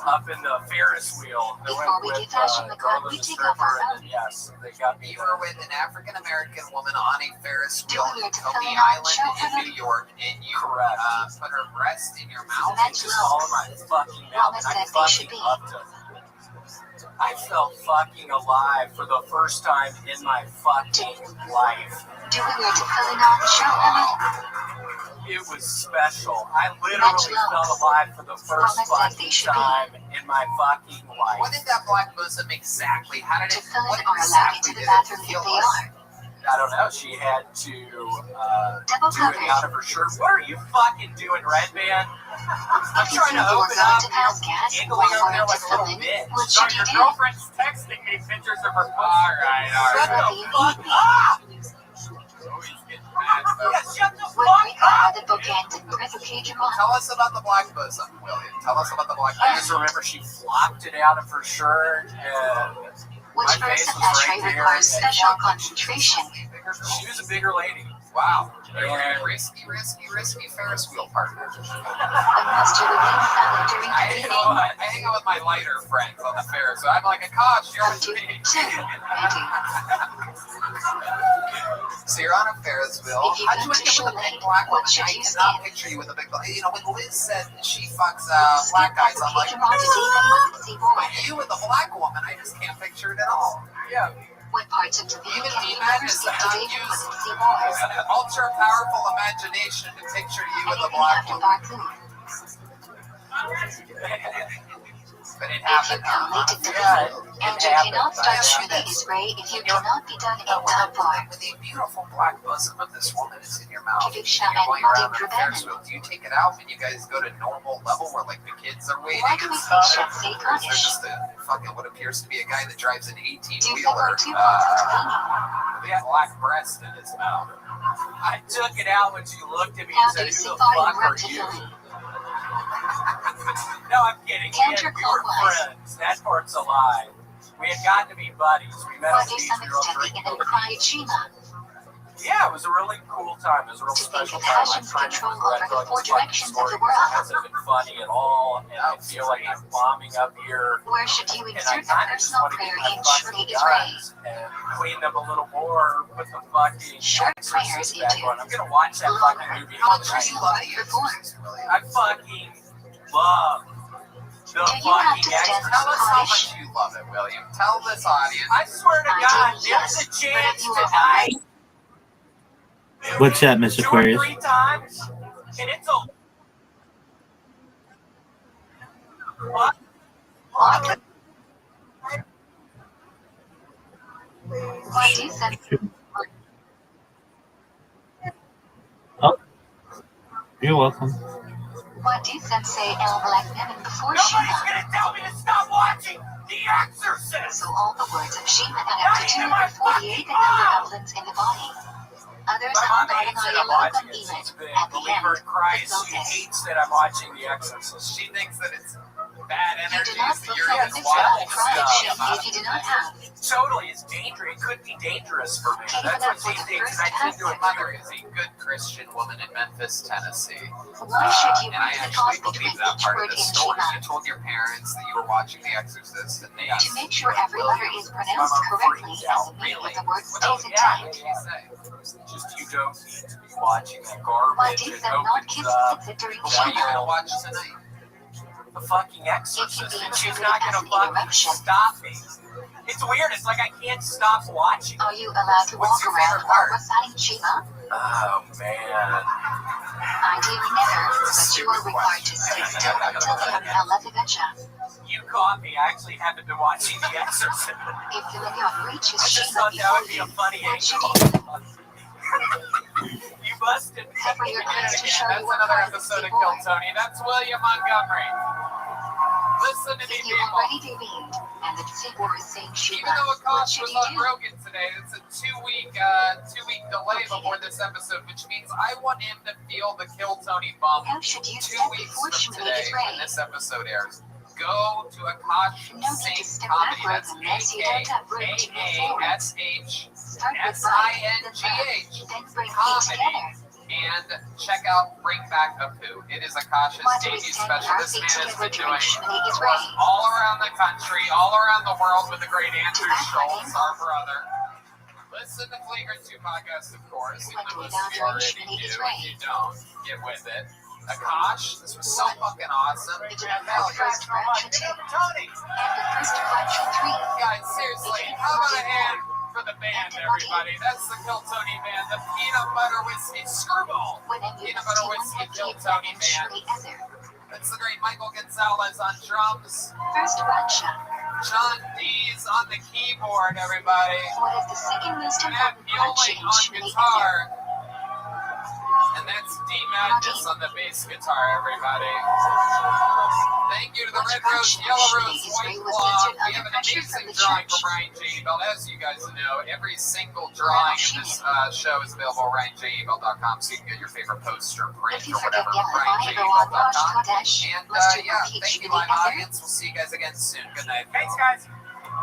Speaker 9: Up in the Ferris wheel. I
Speaker 2: Before
Speaker 9: went
Speaker 2: we
Speaker 9: with
Speaker 2: do fashion the crowd,
Speaker 9: Darla
Speaker 2: we
Speaker 9: the
Speaker 2: take off
Speaker 9: stripper,
Speaker 2: our
Speaker 9: and then yes, they got me.
Speaker 3: You were with an African American woman on a Ferris wheel
Speaker 2: Do we
Speaker 3: in
Speaker 2: get to
Speaker 3: Coney
Speaker 2: fill in on
Speaker 3: Island
Speaker 2: show
Speaker 3: in
Speaker 2: for
Speaker 3: New York, and you
Speaker 9: Correct.
Speaker 3: put her breast in your mouth.
Speaker 2: That's
Speaker 9: Just all in my fucking mouth.
Speaker 2: Wellness
Speaker 9: I
Speaker 2: says they should
Speaker 9: fucking
Speaker 2: be.
Speaker 9: loved it. I felt fucking alive for the first time in my fucking life.
Speaker 2: Do we wear to fill in on show for
Speaker 9: It was special. I literally felt alive for the first fucking time in my fucking life.
Speaker 3: What did that black bosom exactly? How did
Speaker 2: To
Speaker 3: it?
Speaker 2: fill
Speaker 3: What
Speaker 2: in are allowed
Speaker 3: exactly
Speaker 2: into the
Speaker 3: did
Speaker 2: bathroom
Speaker 3: it
Speaker 2: if
Speaker 3: feel
Speaker 2: they
Speaker 3: like?
Speaker 2: are.
Speaker 9: I don't know. She had to
Speaker 2: Double
Speaker 9: do it
Speaker 2: coverage.
Speaker 9: out of her shirt. What are you fucking doing, Red Band? I'm
Speaker 2: If you
Speaker 9: trying
Speaker 2: think
Speaker 9: to
Speaker 2: you are
Speaker 9: open
Speaker 2: going
Speaker 9: up.
Speaker 2: to pass gas
Speaker 9: Giggling
Speaker 2: while
Speaker 9: over there
Speaker 2: wearing to
Speaker 9: like a
Speaker 2: fill
Speaker 9: little
Speaker 2: in,
Speaker 9: bitch.
Speaker 2: what
Speaker 9: So
Speaker 2: should you
Speaker 9: your
Speaker 2: do?
Speaker 9: girlfriend's texting me pictures of her. All right.
Speaker 2: Shut
Speaker 9: Shut
Speaker 2: the
Speaker 9: the
Speaker 2: fuck
Speaker 9: fuck up. Yeah, shut the
Speaker 2: What
Speaker 9: fuck
Speaker 2: we are
Speaker 9: up.
Speaker 2: the bookends and presentational.
Speaker 3: Tell us about the black bosom, William. Tell us about the black
Speaker 9: I just
Speaker 3: bosom.
Speaker 9: remember she flopped it out of her shirt, and
Speaker 2: Which
Speaker 9: my face
Speaker 2: version
Speaker 9: was
Speaker 2: of
Speaker 9: right
Speaker 2: tray
Speaker 9: there,
Speaker 2: requires
Speaker 9: and
Speaker 2: special concentration?
Speaker 9: she was a bigger lady.
Speaker 3: Wow.
Speaker 9: And
Speaker 3: Risky Ferris wheel partner.
Speaker 2: And must you remain silent during
Speaker 3: I
Speaker 2: the
Speaker 3: hang
Speaker 2: meeting?
Speaker 3: out with my lighter friends on the Ferris, so I'm like a gosh, you're
Speaker 2: Come
Speaker 3: with
Speaker 2: to
Speaker 3: me.
Speaker 2: two. Ready.
Speaker 3: So you're on a Ferris wheel.
Speaker 2: If you
Speaker 3: How'd
Speaker 2: go
Speaker 3: you
Speaker 2: to
Speaker 3: end up with a big
Speaker 2: Chile,
Speaker 3: black
Speaker 2: what
Speaker 3: woman?
Speaker 2: should
Speaker 3: I
Speaker 2: you
Speaker 3: cannot
Speaker 2: skip?
Speaker 3: picture you with a big black. You know, when Liz said she fucks black
Speaker 2: Skip
Speaker 3: guys, I'm like,
Speaker 2: application to demon with the
Speaker 3: but
Speaker 2: board.
Speaker 3: you with a black woman, I just can't picture it at all.
Speaker 9: yeah,
Speaker 2: What parts of the
Speaker 3: Even
Speaker 2: can you
Speaker 3: demon
Speaker 2: never
Speaker 3: is
Speaker 2: skip
Speaker 3: not
Speaker 2: to demon
Speaker 3: used.
Speaker 2: with the board?
Speaker 3: It's an ultra powerful imagination to picture you with a
Speaker 2: Anything
Speaker 3: black
Speaker 2: after
Speaker 3: woman.
Speaker 2: Baku.
Speaker 3: But it
Speaker 2: If you
Speaker 3: happened.
Speaker 2: come late to the
Speaker 9: Yeah,
Speaker 2: meeting, and you cannot start shooting his ray if you cannot be done in time for.
Speaker 3: The beautiful black bosom of this woman is in your mouth.
Speaker 2: Keep it
Speaker 3: You're
Speaker 2: shut and
Speaker 3: going
Speaker 2: not
Speaker 3: around on a Ferris
Speaker 2: imprevent.
Speaker 3: wheel. Do you take it out when you guys go to normal level where like the kids are waiting
Speaker 2: Why do
Speaker 3: and
Speaker 2: we say
Speaker 3: stuff?
Speaker 2: shut say
Speaker 3: There's
Speaker 2: punish?
Speaker 3: just a fucking what appears to be a guy that drives an 18
Speaker 2: Do
Speaker 3: wheeler
Speaker 2: two parts of cleaning.
Speaker 3: with a black breast in his mouth.
Speaker 9: I took it out when she looked at me
Speaker 2: How
Speaker 9: and said,
Speaker 2: do you
Speaker 9: "Who the
Speaker 2: see body
Speaker 9: fuck
Speaker 2: work
Speaker 9: are
Speaker 2: to
Speaker 9: you?"
Speaker 2: fill in?
Speaker 9: No, I'm kidding. We were friends. That part's a lie. We had gotten to be buddies. We met
Speaker 2: Why
Speaker 9: at the
Speaker 2: do
Speaker 9: beach.
Speaker 2: some
Speaker 9: We were all
Speaker 2: extending
Speaker 9: drinking
Speaker 2: and
Speaker 9: over
Speaker 2: quiet Shima?
Speaker 9: Yeah, it was a really cool time. It was a real
Speaker 2: To think
Speaker 9: special
Speaker 2: of
Speaker 9: time. I'm
Speaker 2: passion's
Speaker 9: trying to
Speaker 2: control
Speaker 9: regret
Speaker 2: over the
Speaker 9: telling
Speaker 2: four
Speaker 9: this fucking
Speaker 2: directions of
Speaker 9: story
Speaker 2: the
Speaker 9: because it
Speaker 2: world.
Speaker 9: hasn't been funny at all, and I feel like I'm bombing up here.
Speaker 2: Where should you
Speaker 9: And I
Speaker 2: insert the
Speaker 9: kind of just
Speaker 2: personal
Speaker 9: want to
Speaker 2: prayer
Speaker 9: get my
Speaker 2: in
Speaker 9: fucking
Speaker 2: Shmini's ray?
Speaker 9: guns and clean them a little more with the fucking
Speaker 2: Short prayers
Speaker 9: Exorcist back
Speaker 2: into
Speaker 9: on. I'm gonna watch that fucking movie
Speaker 3: How
Speaker 9: on
Speaker 3: much
Speaker 9: the
Speaker 3: do you
Speaker 9: night.
Speaker 3: love
Speaker 2: Right
Speaker 3: the
Speaker 2: before.
Speaker 3: Exorcist, William?
Speaker 9: I fucking love the
Speaker 2: Do you have
Speaker 9: fucking
Speaker 2: to stand
Speaker 9: Exorcist.
Speaker 3: Tell us how
Speaker 2: Scottish?
Speaker 3: much you love it, William. Tell this audience.
Speaker 9: I swear to God, there's a chance tonight.
Speaker 12: What's that, Miss
Speaker 9: 2 or
Speaker 12: Aquarius?
Speaker 9: 3 times, and it's a what?
Speaker 2: What do you say?
Speaker 12: Oh, you're welcome.
Speaker 2: What do you say El Black Women before
Speaker 9: Nobody's
Speaker 2: Shima?
Speaker 9: gonna tell me to stop watching The Exorcist.
Speaker 2: So all the words of Shima add up to 248 the number of limbs in the body. Others
Speaker 9: My
Speaker 2: are
Speaker 9: mom hates that I'm watching it. She's a big
Speaker 2: at the
Speaker 9: believer in
Speaker 2: end.
Speaker 9: Christ.
Speaker 2: It's
Speaker 9: She
Speaker 2: okay.
Speaker 9: hates that I'm watching The Exorcist.
Speaker 3: She thinks that it's bad
Speaker 2: You
Speaker 3: energy.
Speaker 2: do not
Speaker 3: So you're
Speaker 2: fulfill
Speaker 3: just
Speaker 2: this
Speaker 3: watching
Speaker 2: pride
Speaker 3: stuff.
Speaker 2: if you do not have.
Speaker 9: Totally, it's dangerous. It could be dangerous for me.
Speaker 2: Even
Speaker 9: That's what
Speaker 2: for
Speaker 9: she
Speaker 2: the
Speaker 9: thinks,
Speaker 2: first
Speaker 9: and I tend to
Speaker 3: Your
Speaker 2: aspect.
Speaker 3: mother is a good Christian woman in Memphis, Tennessee.
Speaker 2: Why should you
Speaker 3: And I
Speaker 2: break the pause
Speaker 3: actually
Speaker 2: between
Speaker 3: believe that
Speaker 2: each
Speaker 3: part of
Speaker 2: word
Speaker 3: the
Speaker 2: in
Speaker 3: story.
Speaker 2: Shima?
Speaker 3: You told your parents that you were watching The Exorcist, and they
Speaker 2: To make sure every letter is pronounced correctly as the meaning of the word stays intact.
Speaker 9: Just you don't need to be watching that
Speaker 2: Why
Speaker 9: garbage.
Speaker 2: do
Speaker 9: It
Speaker 2: them not
Speaker 9: opens
Speaker 2: kiss
Speaker 9: up
Speaker 2: it during
Speaker 3: What are you
Speaker 2: Shima?
Speaker 3: gonna watch tonight?
Speaker 9: the fucking Exorcist,
Speaker 2: It can be
Speaker 9: and she's
Speaker 2: interpreted
Speaker 9: not
Speaker 2: as
Speaker 9: gonna
Speaker 2: an
Speaker 9: fucking
Speaker 2: interruption.
Speaker 9: stop me. It's weird. It's like I can't stop watching.
Speaker 2: Are you allowed to
Speaker 3: What's
Speaker 2: walk
Speaker 3: your
Speaker 2: around
Speaker 3: favorite
Speaker 2: while
Speaker 3: part?
Speaker 2: reciting Shima?
Speaker 9: Oh man.
Speaker 2: Ideally never, but you are required to stay still until the Alefagacha.
Speaker 9: You caught me. I actually haven't been watching The Exorcist.
Speaker 2: If Philemon reaches
Speaker 9: I just
Speaker 2: Shima
Speaker 9: thought that
Speaker 2: before
Speaker 9: would be
Speaker 2: you,
Speaker 9: a funny
Speaker 2: what should
Speaker 9: angle.
Speaker 2: you do?
Speaker 9: You busted me.
Speaker 2: Cover your eyes to show
Speaker 3: That's
Speaker 2: you what
Speaker 3: another
Speaker 2: part of the
Speaker 3: episode of
Speaker 2: keyboard.
Speaker 3: Kill Tony. That's William Montgomery. Listen to me,
Speaker 2: If you
Speaker 3: people.
Speaker 2: already deviated and the keyboard is saying
Speaker 3: Even
Speaker 2: Shima,
Speaker 3: though
Speaker 2: what
Speaker 3: Akash
Speaker 2: should
Speaker 3: was
Speaker 2: you
Speaker 3: on
Speaker 2: do?
Speaker 3: Rogan today, it's a two-week delay before this episode, which means I want him to feel the Kill Tony bump
Speaker 2: How should you
Speaker 3: 2
Speaker 2: step
Speaker 3: weeks
Speaker 2: before
Speaker 3: from
Speaker 2: Shima
Speaker 3: today
Speaker 2: is
Speaker 3: when
Speaker 2: ready?
Speaker 3: this episode airs. Go to Akash
Speaker 2: No need to
Speaker 3: Singh
Speaker 2: step
Speaker 3: Comedy.
Speaker 2: backwards
Speaker 3: That's
Speaker 2: unless you don't have room to move forward.
Speaker 3: AKASH
Speaker 2: Start with right, then
Speaker 3: SINGH
Speaker 2: left, then bring feet
Speaker 3: Comedy.
Speaker 2: together.
Speaker 3: And check out Bring Back a Poo. It is Akash's
Speaker 2: Why do we
Speaker 3: debut
Speaker 2: stand
Speaker 3: special.
Speaker 2: our
Speaker 3: This
Speaker 2: feet
Speaker 3: man has
Speaker 2: together
Speaker 3: been
Speaker 2: during
Speaker 3: doing
Speaker 2: Shima is
Speaker 3: tours
Speaker 2: ready?
Speaker 3: all around the country, all around the world with the great Andrew Schultz, our brother. Listen to Flagrant 2 podcast, of course. Even though you already do. If you don't, get with it. Akash, this was so fucking awesome.
Speaker 2: We did the first fraction 2
Speaker 9: Tony.
Speaker 2: and the first fraction 3.
Speaker 3: Guys, seriously, how about a hand for the band, everybody? That's the Kill Tony band, the Peanut Butter Whiskey Screwball.
Speaker 2: When I
Speaker 3: Peanut Butter Whiskey Kill Tony band. That's the great Michael Gonzalez on drums.
Speaker 2: First fraction.
Speaker 3: John D's on the keyboard, everybody.
Speaker 2: What is the second most
Speaker 3: Matt
Speaker 2: important
Speaker 3: Muehlling
Speaker 2: fraction in
Speaker 3: on
Speaker 2: Shima
Speaker 3: guitar. And that's D Madness on the bass guitar, everybody. Thank you to the Red Rose, Yellow Rose, White Claw. We have an amazing drawing from Ryan J. Ebel. As you guys know, every single drawing in this show is available at RyanJEbel.com, so you can get your favorite poster, print,
Speaker 2: If you
Speaker 3: or
Speaker 2: forget
Speaker 3: whatever from
Speaker 2: Yellow,
Speaker 3: RyanJEbel.com.
Speaker 2: Kodesh,
Speaker 3: And
Speaker 2: must you
Speaker 3: yeah,
Speaker 2: repeat
Speaker 3: thank you,
Speaker 2: Shima
Speaker 3: live
Speaker 2: together?
Speaker 3: audience. We'll see you guys again soon. Good night.
Speaker 9: Thanks, guys.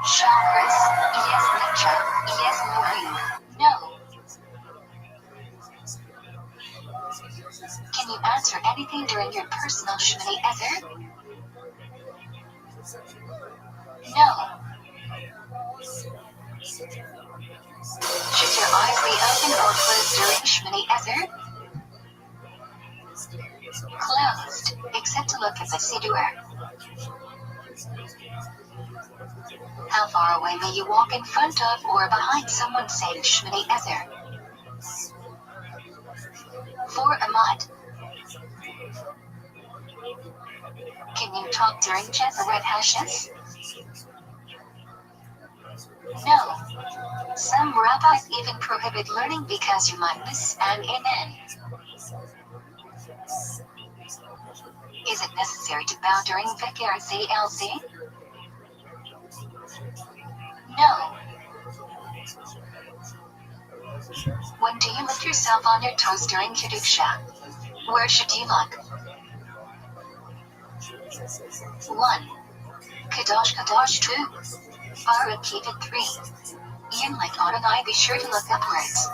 Speaker 2: Chakras, yes, Ninja, yes, Maureen, no. Can you answer anything during your personal Shimini ever? No. Should your eyes be open or closed during Shimini ever? Closed, except to look at the Siddur. How far away may you walk in front of or behind someone saying Shmini Ezer? For a mod. Can you talk during Jezeret Hashes? No. Some rabbis even prohibit learning because you might miss an amen. Is it necessary to bow during Vikar ZLZ? No. When do you lift yourself on your toes during Kedusha? Where should you look? 1. Kadosh Kadosh 2. Baruch Kevin 3. Ian like Adonai, be sure to look upwards.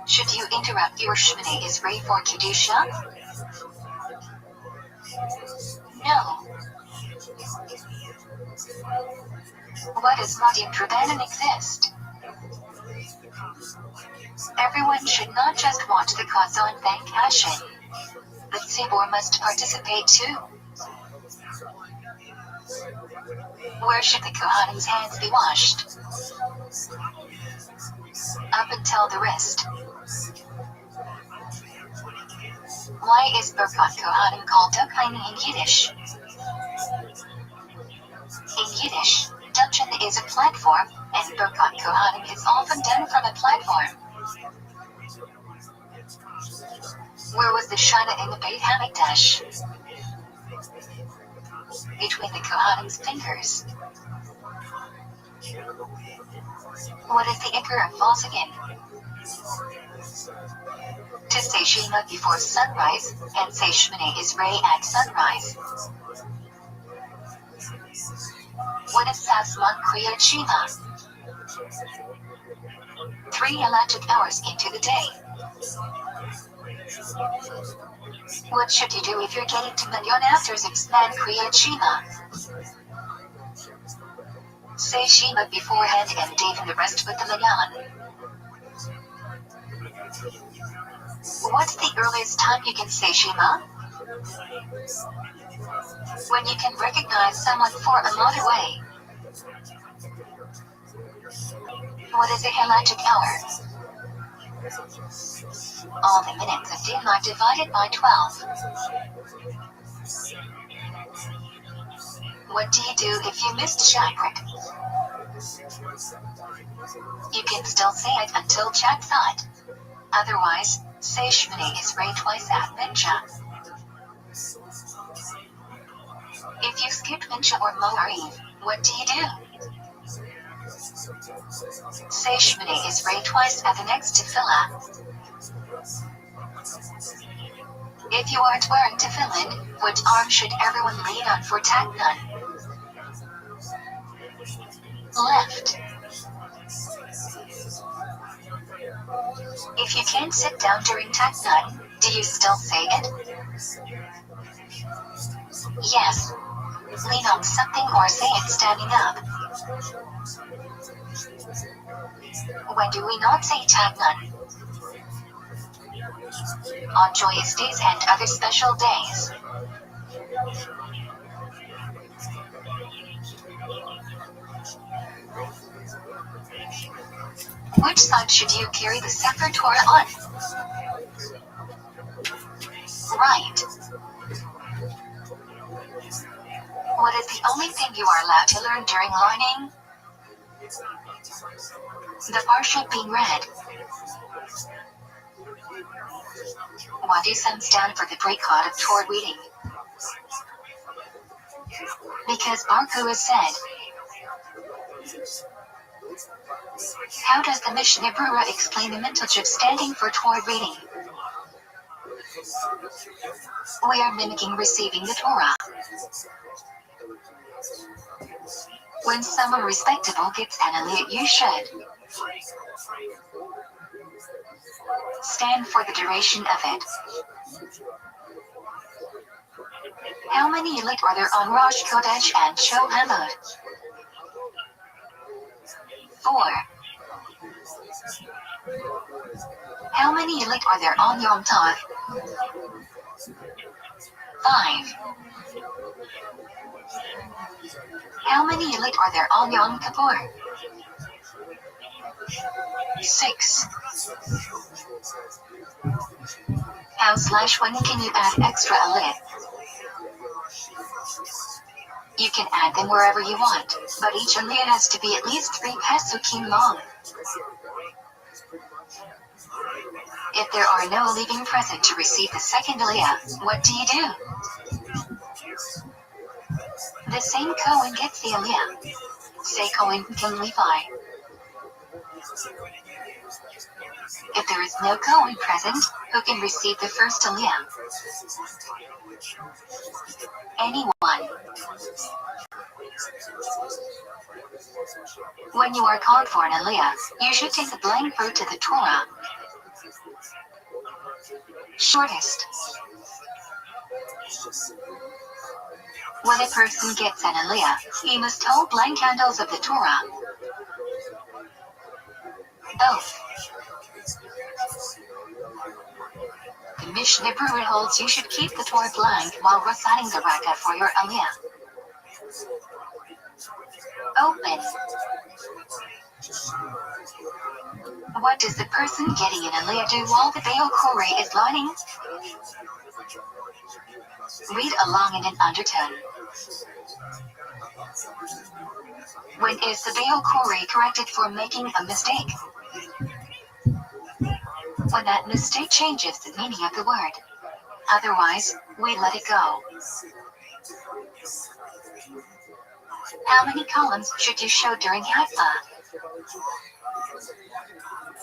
Speaker 2: Should you interrupt your Shmini Isra for Kedusha? No. Why does Modim Drabanan exist? Everyone should not just watch the Kazan thank Hashem, but Tzibor must participate too. Where should the Kohanim's hands be washed? Up until the wrist. Why is Birkat Kohanim called Dukhani in Yiddish? In Yiddish, Duchen is a platform, and Birkat Kohanim is often done from a platform. Where was the Shana in the Beit HaMikdash? Between the Kohanim's fingers. What is the Iker of Volkswagen? To say Shema before sunrise, and say Shemini Israel at sunrise. What is Sasman Kriyat Shema? 3 electric hours into the day. What should you do if you're getting to Minyan after Zman Kriyat Shema? Say Shema beforehand and even the rest with the Minyan. What's the earliest time you can say Shema? When you can recognize someone for a mile away. What is a halachic hour? All the minutes of daylight divided by 12. What do you do if you missed Shachrit? You can still say it until Chatzot. Otherwise, say Shemini Israel twice at Mincha. If you skip Mincha or Mo'ariv, what do you do? Say Shemini Israel twice at the next tefillah. If you aren't wearing tefillin, what arm should everyone lean on for Tachnun? Left. If you can't sit down during Tachnun, do you still say it? Yes. Lean on something or say it standing up. When do we not say Tachnun? On joyous days and other special days. Which side should you carry the Sefer Torah on? Right. What is the only thing you are allowed to learn during learning? The parsha being read. Why do some stand for the boycott of Torah reading? Because Baruch is said. How does the Mishnah Berurah explain the mintage of standing for Torah reading? We are mimicking receiving the Torah. When someone respectable gets an aliyah, you should stand for the duration of it. How many lit are there on Rosh Chodesh and Shol Hamod? 4. How many lit are there on Yom Tov? 5. How many lit are there on Yom Kippur? 6. How/when can you add extra lit? You can add them wherever you want, but each aliyah has to be at least 3 pesukim long. If there are no leaving present to receive the second aliyah, what do you do? The same Kohen gets the aliyah. Say Kohen King Levi. If there is no Kohen present, who can receive the first aliyah? Anyone. When you are called for an aliyah, you should take the blank fruit to the Torah. Shortest. When a person gets an aliyah, he must hold blank candles of the Torah. Both. The Mishnah Berurah holds you should keep the Torah blank while reciting the Raka for your aliyah. Open. What does the person getting in Aliyah do while the Baal Koreh is lining? Read along in an undertone. When is the Baal Koreh corrected for making a mistake? When that mistake changes the meaning of the word. Otherwise, we let it go. How many columns should you show during Hatfa?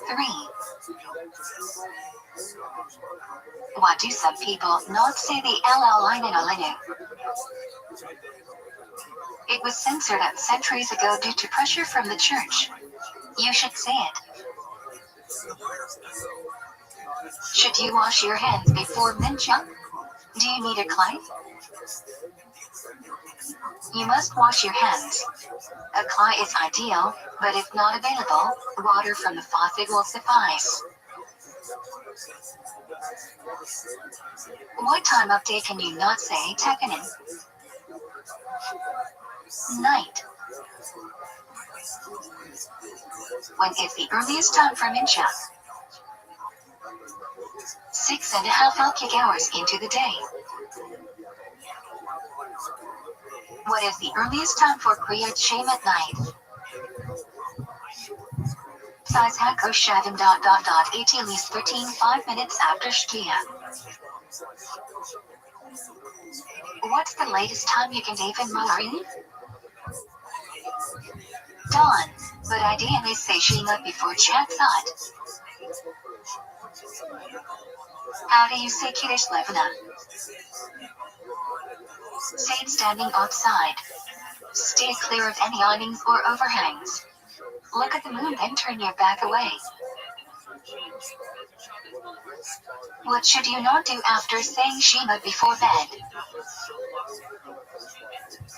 Speaker 2: 3. Why do some people not say the LL line in Alinu? It was censored out centuries ago due to pressure from the church. You should say it. Should you wash your hands before mincha? Do you need a clay? You must wash your hands. A clay is ideal, but if not available, water from the faucet will suffice. What time of day can you not say tekanim? Night. When is the earliest time for mincha? 6.5 Alkic hours into the day. What is the earliest time for Kriyat Shem at night? Size Hako Shavim ... at least 5 minutes after Shkia. What's the latest time you can David Marin? Dawn, but ideally say Shema before Chatzot. How do you say Kiddush Levana? Say it standing outside. Stay clear of any awnings or overhangs. Look at the moon then turn your back away. What should you not do after saying Shema before bed?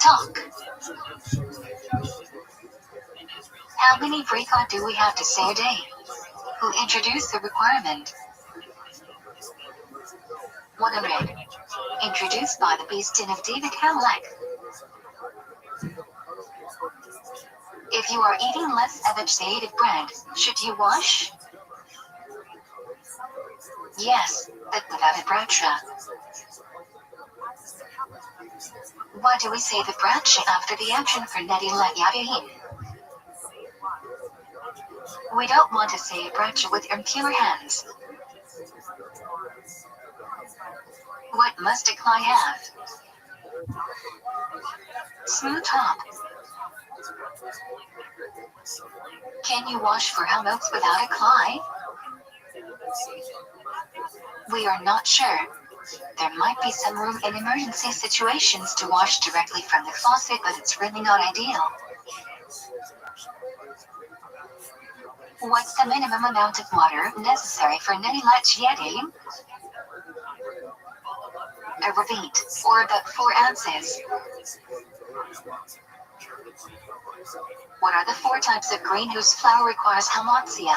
Speaker 2: Talk. How many brikot do we have to say a day? Who introduced the requirement? 100. Introduced by the beast of David Hamelech. If you are eating less vegetative bread, should you wash? Yes, but without a bracha. Why do we say the bracha after the action for Netilat Yadayim? We don't want to say a bracha with impure hands. What must a clay have? Smooth top. Can you wash for helmets without a clay? We are not sure. There might be some room in emergency situations to wash directly from the faucet, but it's really not ideal. What's the minimum amount of water necessary for Netilat Yadayim? A ravit, or about 4 ounces. What are the 4 types of grain whose flour requires hamatzia?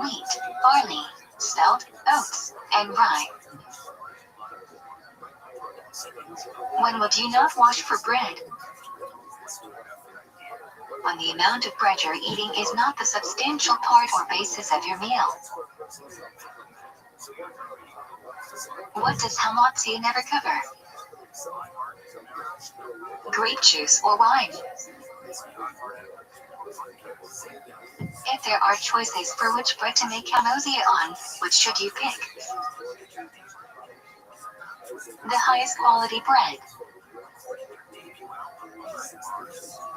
Speaker 2: Wheat, barley, spelt, oats, and rye. When would you not wash for bread? When the amount of bread you're eating is not the substantial part or basis of your meal. What does hamatzia never cover? Grape juice or wine. If there are choices for which bread to make hamatzia on, which should you pick? The highest quality bread.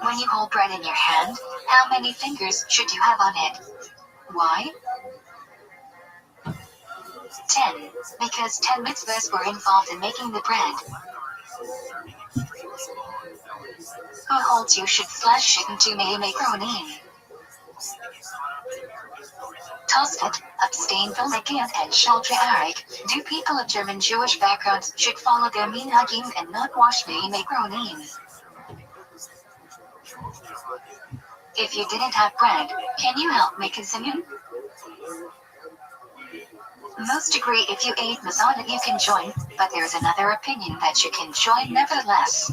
Speaker 2: When you hold bread in your hand, how many fingers should you have on it? Why? 10, because 10 mitzvahs were involved in making the bread. Who holds you should slash chicken to me'imekronim? Tosfot, abstain from Lekian and Shaldra Arik. Do people of German Jewish backgrounds should follow their minhagim and not wash me'imekronim? If you didn't have bread, can you help make a zimun? Most agree if you ate mazana you can join, but there's another opinion that you can join nevertheless.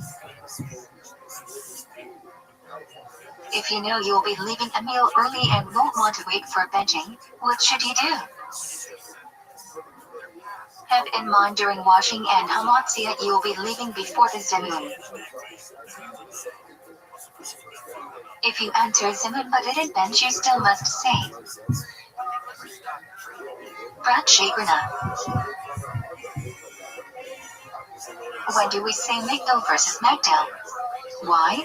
Speaker 2: If you know you'll be leaving a meal early and won't want to wait for benching, what should you do? Have in mind during washing and hamatzia you'll be leaving before the zimun. If you enter zimun but didn't bench, you still must say Brat Shagrana. When do we say Migdal versus Magdal? Why?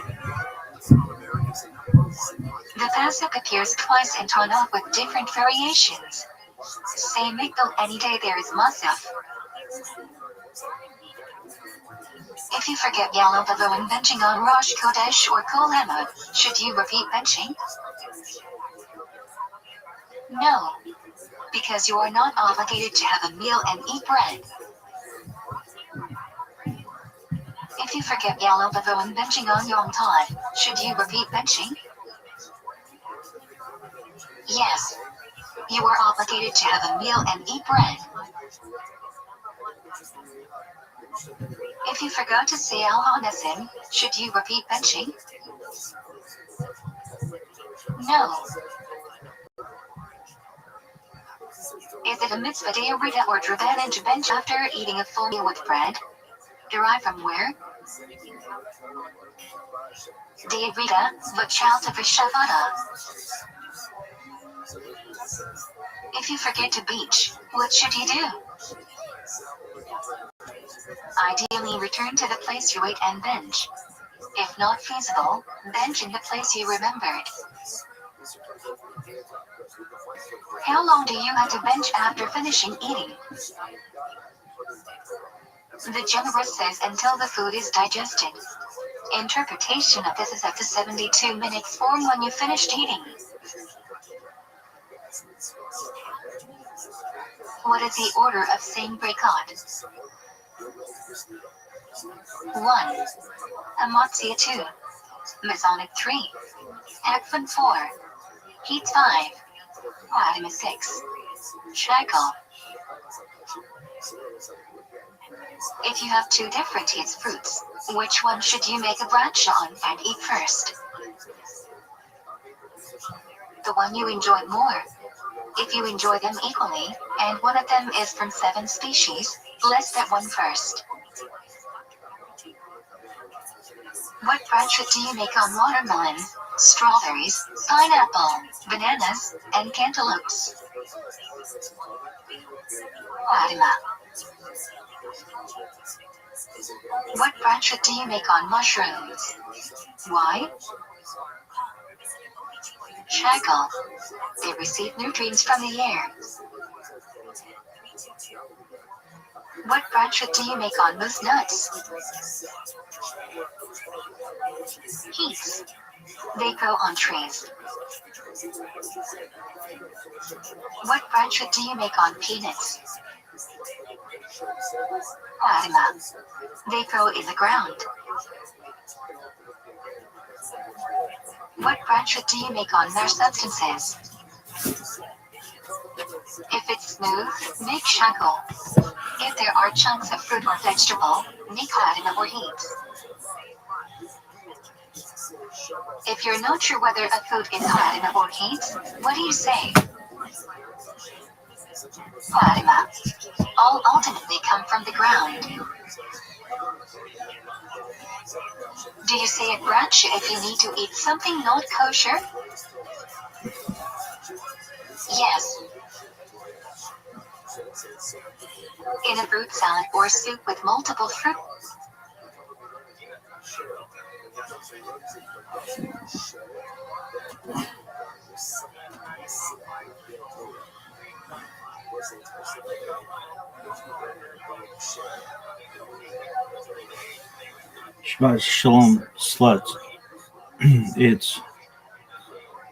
Speaker 2: The pasuk appears twice in Tanakh with different variations. Say Migdal any day there is Musaf. If you forget Yalom Bavo when benching on Rosh Chodesh or Kol Hamod, should you repeat benching? No. Because you are not obligated to have a meal and eat bread. If you forget Yalom Bavo when benching on Yom Tov, should you repeat benching? Yes. You are obligated to have a meal and eat bread. If you forgot to say Al-Hanesim, should you repeat benching? No. Is it a mitzvah de'orita or drabanan to bench after eating a full meal with bread? Derived from where? De'orita, v'chalta v'shavada. If you forget to beach, what should you do? Ideally return to the place you ate and bench. If not feasible, bench in the place you remembered. How long do you have to bench after finishing eating? The Gemara says until the food is digested. Interpretation of this is up to 72 minutes form when you finished eating. What is the order of saying Brekot? 1. Amatzia 2. Masonic 3. Akvan 4. Heat 5. Adama 6. Shackle. If you have two different heats fruits, which one should you make a bracha on and eat first? The one you enjoy more. If you enjoy them equally, and one of them is from 7 species, bless that one first. What bracha do you make on watermelon, strawberries, pineapple, bananas, and cantaloupes? Adama. What bracha do you make on mushrooms? Why? Shackle. They receive nutrients from the air. What bracha do you make on moose nuts? Heaths. They grow on trees. What bracha do you make on peanuts? Adama. They grow in the ground. What bracha do you make on their substances? If it's smooth, make shackle. If there are chunks of fruit or vegetable, make adama or heat. If you're not sure whether a food is adama or heat, what do you say? Adama. All ultimately come from the ground. Do you say a bracha if you need to eat something not kosher? Yes. In a fruit salad or soup with multiple fruit.
Speaker 12: Shabbat Shalom, sluts. It's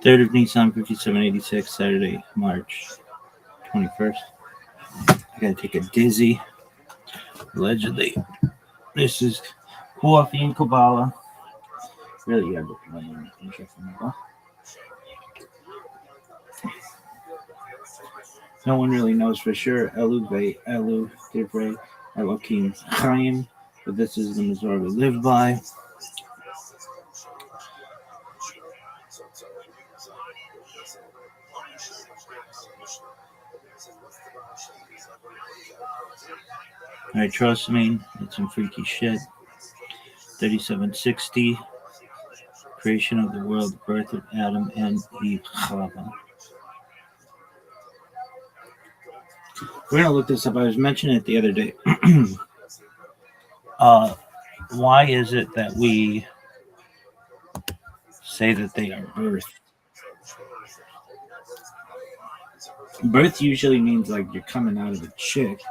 Speaker 12: 3rd of Nisan, 5786, Saturday, March 21st. I gotta take a dizzy. Allegedly. This is coffee and Kabbalah. Really gotta look at my name. No one really knows for sure. Elu Divrei Elokim Chaim. But this is the Mazor we live by. Alright, trust me, it's some freaky shit. 3760. Creation of the world, birth of Adam and Eve, Chava. We're gonna look this up. I was mentioning it the other day. Why is it that we say that they are birth? Birth usually means like you're coming out of a chick.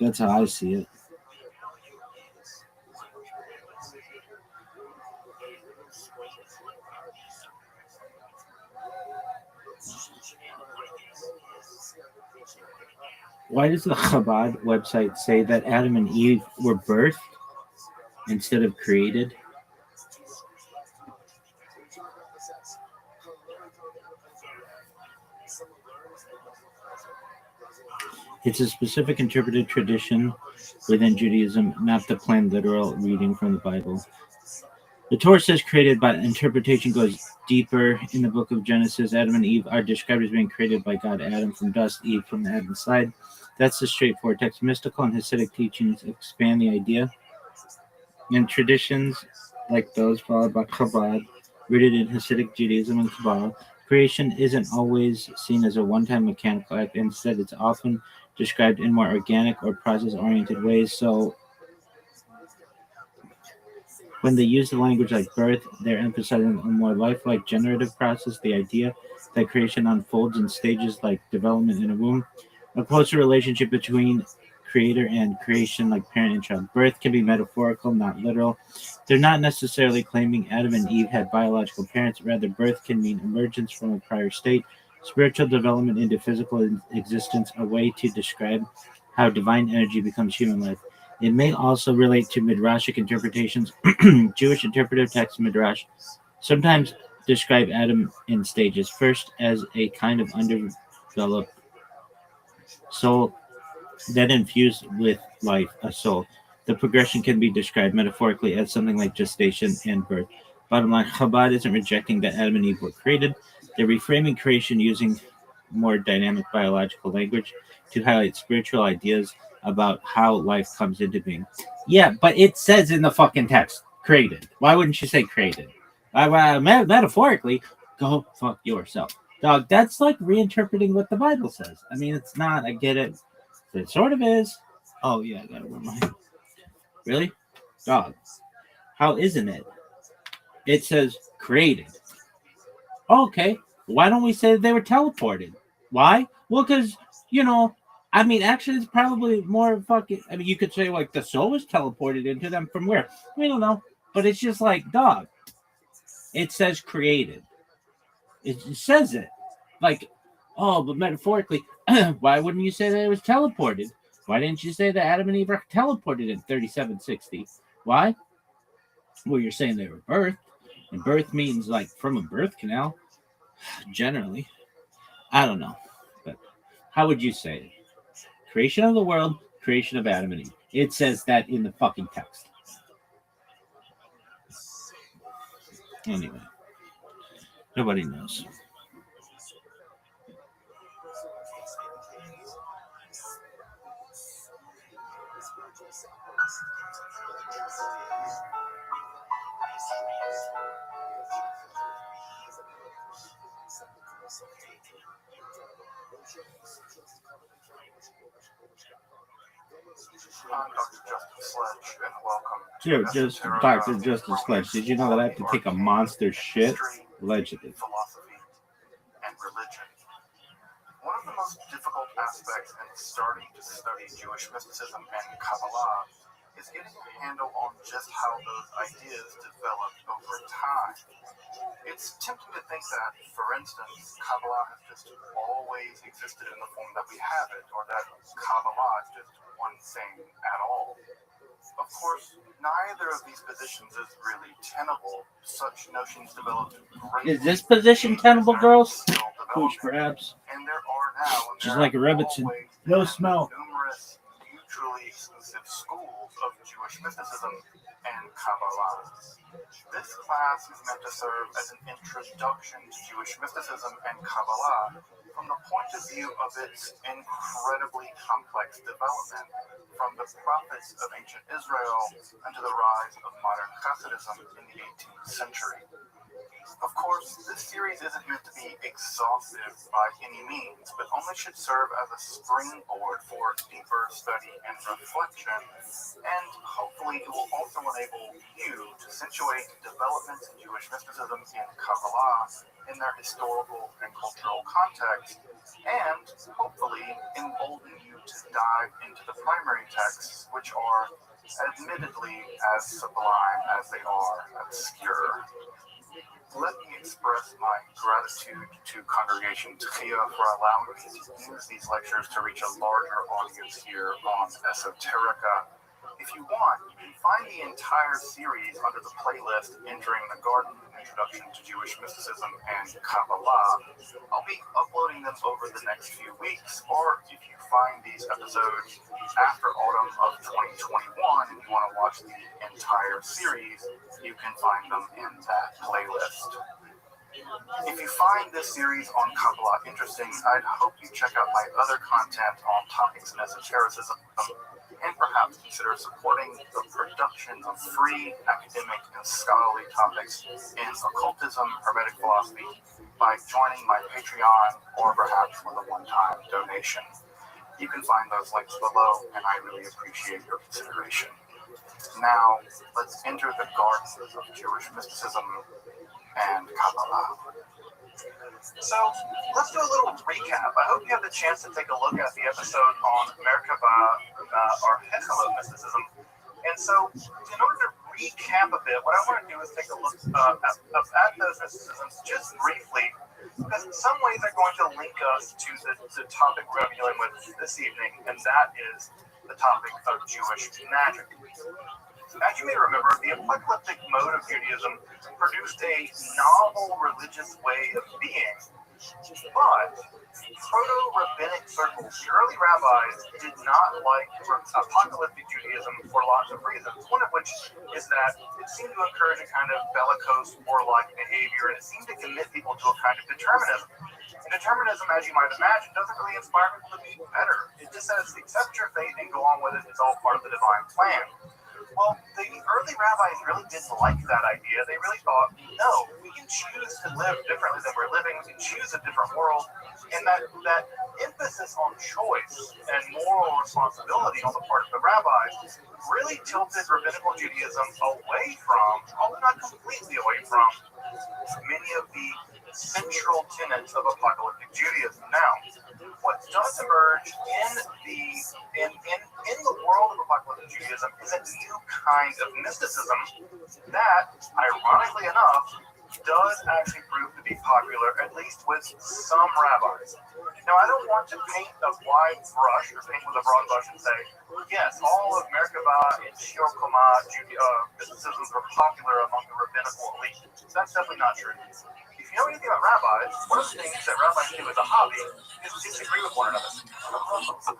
Speaker 12: That's how I see it. Why does the Chabad website say that Adam and Eve were birthed instead of created? It's a specific interpreted tradition within Judaism, not the plain literal reading from the Bible. The Torah says created, but interpretation goes deeper. In the book of Genesis, Adam and Eve are described as being created by God. Adam from dust, Eve from Adam's side. That's the straightforward text. Mystical and Hasidic teachings expand the idea. And traditions like those followed by Chabad, rooted in Hasidic Judaism and Kabbalah, creation isn't always seen as a one-time mechanical act. Instead, it's often described in more organic or process-oriented ways. So when they use the language like birth, they're emphasizing a more lifelike generative process, the idea that creation unfolds in stages like development in a womb, a closer relationship between creator and creation like parent and child. Birth can be metaphorical, not literal. They're not necessarily claiming Adam and Eve had biological parents. Rather, birth can mean emergence from a prior state, spiritual development into physical existence, a way to describe how divine energy becomes human life. It may also relate to Midrashic interpretations. Jewish interpretive texts, Midrash, sometimes describe Adam in stages. First, as a kind of underdeveloped soul, then infused with life, a soul. The progression can be described metaphorically as something like gestation and birth. Bottom line, Chabad isn't rejecting that Adam and Eve were created. They're reframing creation using more dynamic biological language to highlight spiritual ideas about how life comes into being. Yeah, but it says in the fucking text, created. Why wouldn't you say created? Metaphorically, go fuck yourself. Dog, that's like reinterpreting what the Bible says. I mean, it's not, I get it. It sort of is. Oh, yeah, I gotta wear mine. Really? Dog. How isn't it? It says created. Okay. Why don't we say they were teleported? Why? Well, because, I mean, actually, it's probably more fucking. I mean, you could say, like, the soul was teleported into them from where? We don't know. But it's just like, dog. It says created. It says it. Like, oh, but metaphorically, why wouldn't you say that it was teleported? Why didn't you say that Adam and Eve were teleported in 3760? Why? Well, you're saying they were birthed. And birth means, like, from a birth canal. Generally. I don't know. But how would you say it? Creation of the world, creation of Adam and Eve. It says that in the fucking text. Anyway. Nobody knows. Dude, just Dr. Justice Sledge. Did you know that I have to take a monster shit? Allegedly.
Speaker 13: Philosophy and religion. One of the most difficult aspects in starting to study Jewish mysticism and Kabbalah is getting a handle on just how those ideas developed over time. It's tempting to think that, for instance, Kabbalah has just always existed in the form that we have it, or that Kabbalah is just one thing at all. Of course, neither of these positions is really tenable. Such notions developed greatly.
Speaker 12: Is this position tenable, girls? Push, perhaps.
Speaker 13: And there are now,
Speaker 12: just like a Rebbitzin. No smell.
Speaker 13: Numerous mutually exclusive schools of Jewish mysticism and Kabbalah. This class is meant to serve as an introduction to Jewish mysticism and Kabbalah from the point of view of its incredibly complex development from the prophets of ancient Israel and to the rise of modern Hasidism in the 18th century. Of course, this series isn't meant to be exhaustive by any means, but only should serve as a springboard for deeper study and reflection, and hopefully it will also enable you to situate developments in Jewish mysticism and Kabbalah in their historical and cultural context, and hopefully embolden you to dive into the primary texts, which are admittedly as sublime as they are obscure. Let me express my gratitude to Congregation Tchia for allowing me to use these lectures to reach a larger audience here on Esoterica. If you want, you can find the entire series under the playlist Entering the Garden, Introduction to Jewish Mysticism and Kabbalah. I'll be uploading them over the next few weeks, or if you find these episodes after autumn of 2021 and you want to watch the entire series, you can find them in that playlist. If you find this series on Kabbalah interesting, I'd hope you check out my other content on topics in esotericism, and perhaps consider supporting the production of free academic and scholarly topics in occultism, hermetic philosophy by joining my Patreon or perhaps with a one-time donation. You can find those links below, and I really appreciate your consideration. Now, let's enter the gardens of Jewish mysticism and Kabbalah. So, let's do a little recap. I hope you have the chance to take a look at the episode on Merkaba, or Hekalo mysticism. And so, in order to recap a bit, what I want to do is take a look at those mysticisms just briefly, because in some ways they're going to link us to the topic we're dealing with this evening, and that is the topic of Jewish magic. As you may remember, the apocalyptic mode of Judaism produced a novel religious way of being, but proto-rabbinic circles, the early rabbis, did not like apocalyptic Judaism for lots of reasons, one of which is that it seemed to encourage a kind of bellicose, warlike behavior, and it seemed to commit people to a kind of determinism. And determinism, as you might imagine, doesn't really inspire people to be better. It just says, accept your fate and go on with it. It's all part of the divine plan. Well, the early rabbis really didn't like that idea. They really thought, no, we can choose to live differently than we're living. We can choose a different world. And that emphasis on choice and moral responsibility on the part of the rabbis really tilted rabbinical Judaism away from, although not completely away from, many of the central tenets of apocalyptic Judaism. Now, what does emerge in the world of apocalyptic Judaism is a new kind of mysticism that, ironically enough, does actually prove to be popular, at least with some rabbis. Now, I don't want to paint a wide brush or paint with a broad brush and say, yes, all of Merkaba and Shior Koma mysticisms were popular among the rabbinical elite. That's definitely not true. If you know anything about rabbis, one of the things that rabbis do as a hobby is disagree with one another. So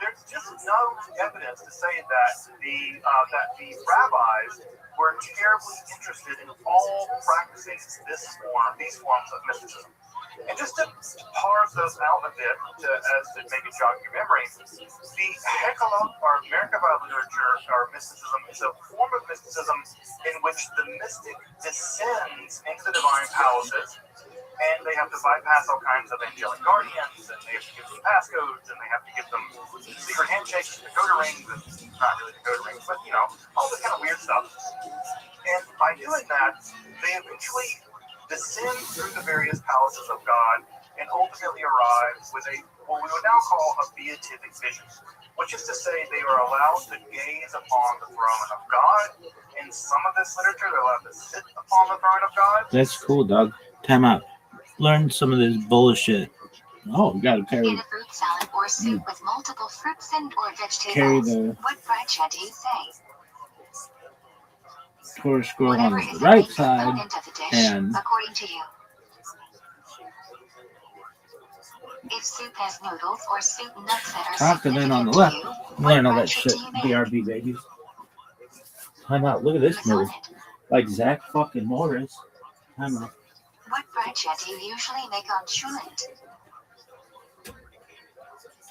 Speaker 13: there's just no evidence to say that the rabbis were terribly interested in all practicing these forms of mysticism. And just to parse those out a bit, as to maybe jog your memory, the Hekalo or Merkaba literature or mysticism is a form of mysticism in which the mystic descends into the divine palaces, and they have to bypass all kinds of angelic guardians, and they have to give them passcodes, and they have to give them secret handshakes, Dakota rings, and not really Dakota rings, but all this kind of weird stuff. And by doing that, they eventually descend through the various palaces of God and ultimately arrive with what we would now call a beatific vision, which is to say they are allowed to gaze upon the throne of God. In some of this literature, they're allowed to sit upon the throne of God.
Speaker 12: That's cool, dog. Time out. Learn some of this bullshit. Oh, you gotta carry.
Speaker 2: In a fruit salad or soup with multiple fruits and or
Speaker 12: Carry
Speaker 2: vegetables,
Speaker 12: the
Speaker 2: what fraction do you say?
Speaker 12: scroll on
Speaker 2: Whatever
Speaker 12: the
Speaker 2: is the
Speaker 12: right
Speaker 2: main
Speaker 12: side,
Speaker 2: component of the dish,
Speaker 12: and
Speaker 2: according to you. If soup has noodles or soup nuts that are
Speaker 12: chocolate then on the
Speaker 2: significant
Speaker 12: left.
Speaker 2: to you,
Speaker 12: Learn all
Speaker 2: what
Speaker 12: that
Speaker 2: fraction
Speaker 12: shit.
Speaker 2: do you make?
Speaker 12: BRB babies. Time out. Look at this move.
Speaker 2: Masonite.
Speaker 12: Like Zach fucking Morris. Time out.
Speaker 2: What bracha do you usually make on Shulit?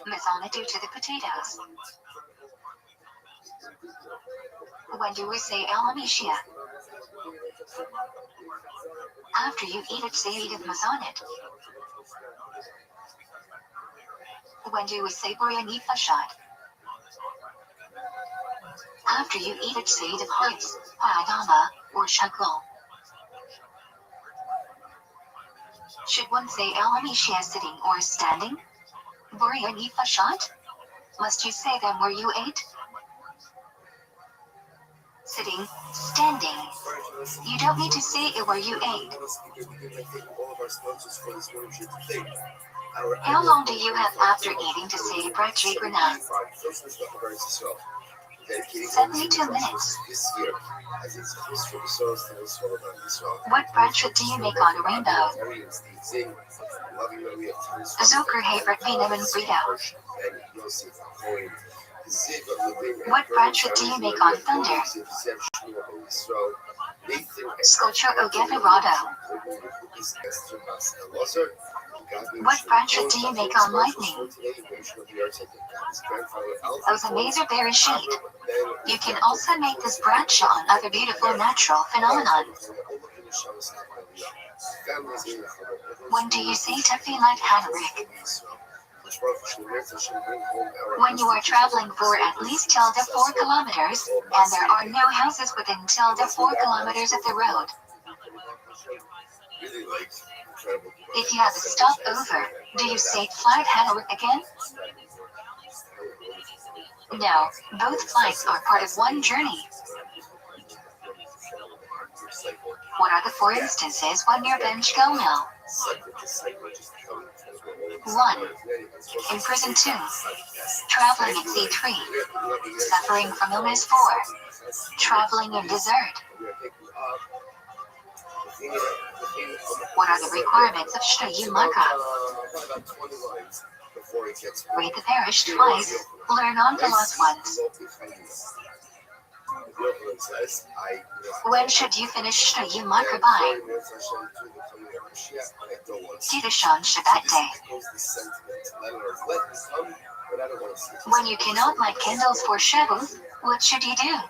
Speaker 2: Masonite due to the potatoes. When do we say El Amishia? After you eat it, say eat of Masonite. When do we say Boryani Fashat? After you eat it, say eat of Hearts, Paadama, or Shakul. Should one say El Amishia sitting or standing? Boryani Fashat? Must you say them where you ate? Sitting, standing. You don't need to say it where you ate. How long do you have after eating to say Brachi Granat? 72 minutes. What bracha do you make on a rainbow? Zucker Havert Venom Frito. What bracha do you make on thunder? Scocho Ogeverado. What bracha do you make on lightning? Ozamazer Bereshit. You can also make this bracha on other beautiful natural phenomenon. When do you say Tefillat Hanarik? When you are traveling for at least tilde 4 kilometers, and there are no houses within tilde 4 kilometers of the road. If you have a stopover, do you say flight Hanarik again? No, both flights are part of one journey. What are the 4 instances when you're bench Gomel? 1. In prison 2. Traveling at sea 3. Suffering from illness 4. Traveling in desert. What are the requirements of Shtayu Makkah? Read the parish twice, learn on the last ones. When should you finish Shtayu Makkah by? Kiddushan Shabbat day. When you cannot light candles for Shavuot, what should you do?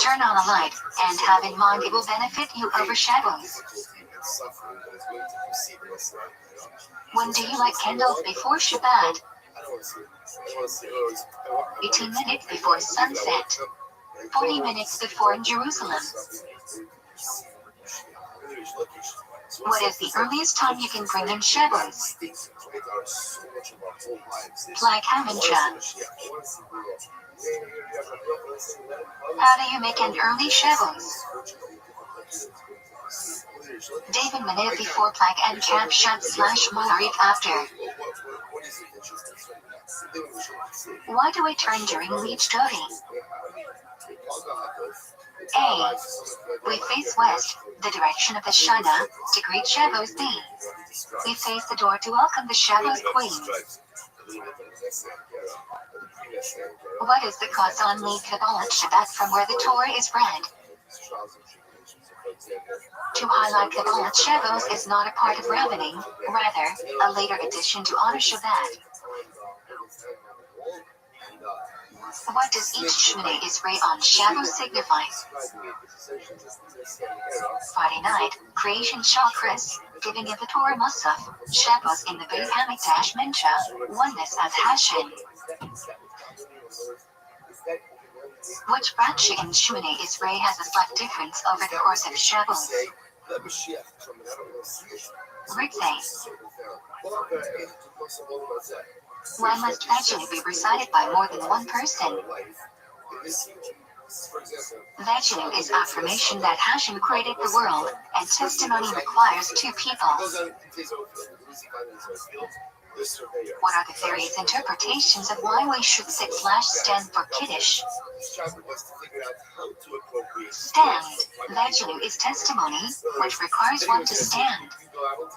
Speaker 2: Turn on a light, and have in mind it will benefit you over Shavuot. When do you light candles before Shabbat? 18 minutes before sunset. 40 minutes before in Jerusalem. What is the earliest time you can bring in Shavuot? Flag Hamancha. How do you make an early Shavuot? David Minute before Flag and Camp Shad / Maariv after. Why do we turn during Leech Dodi? A. We face west, the direction of the Shana, to greet Shavuot. B. We face the door to welcome the Shavuot Queen. What is the cause on Li Kabbalat Shabbat from where the Torah is read? To highlight Kabbalat Shavuot is not a part of rabbining, rather, a later addition to honor Shabbat. What does each Shmini Isrei on Shavuot signify? Friday night, creation Chakras, giving of the Torah Musaf, Shavuot in the Beit Hamikdash Mincha, oneness as Hashem. Which branch in Shmini Isrei has a slight difference over the course of Shavuot? Rigzay. Why must Vagina be recited by more than one person? Vagina is affirmation that Hashem created the world, and testimony requires 2 people. What are the various interpretations of why we should sit / stand for Kiddush? Stand. Vagina is testimony, which requires one to stand.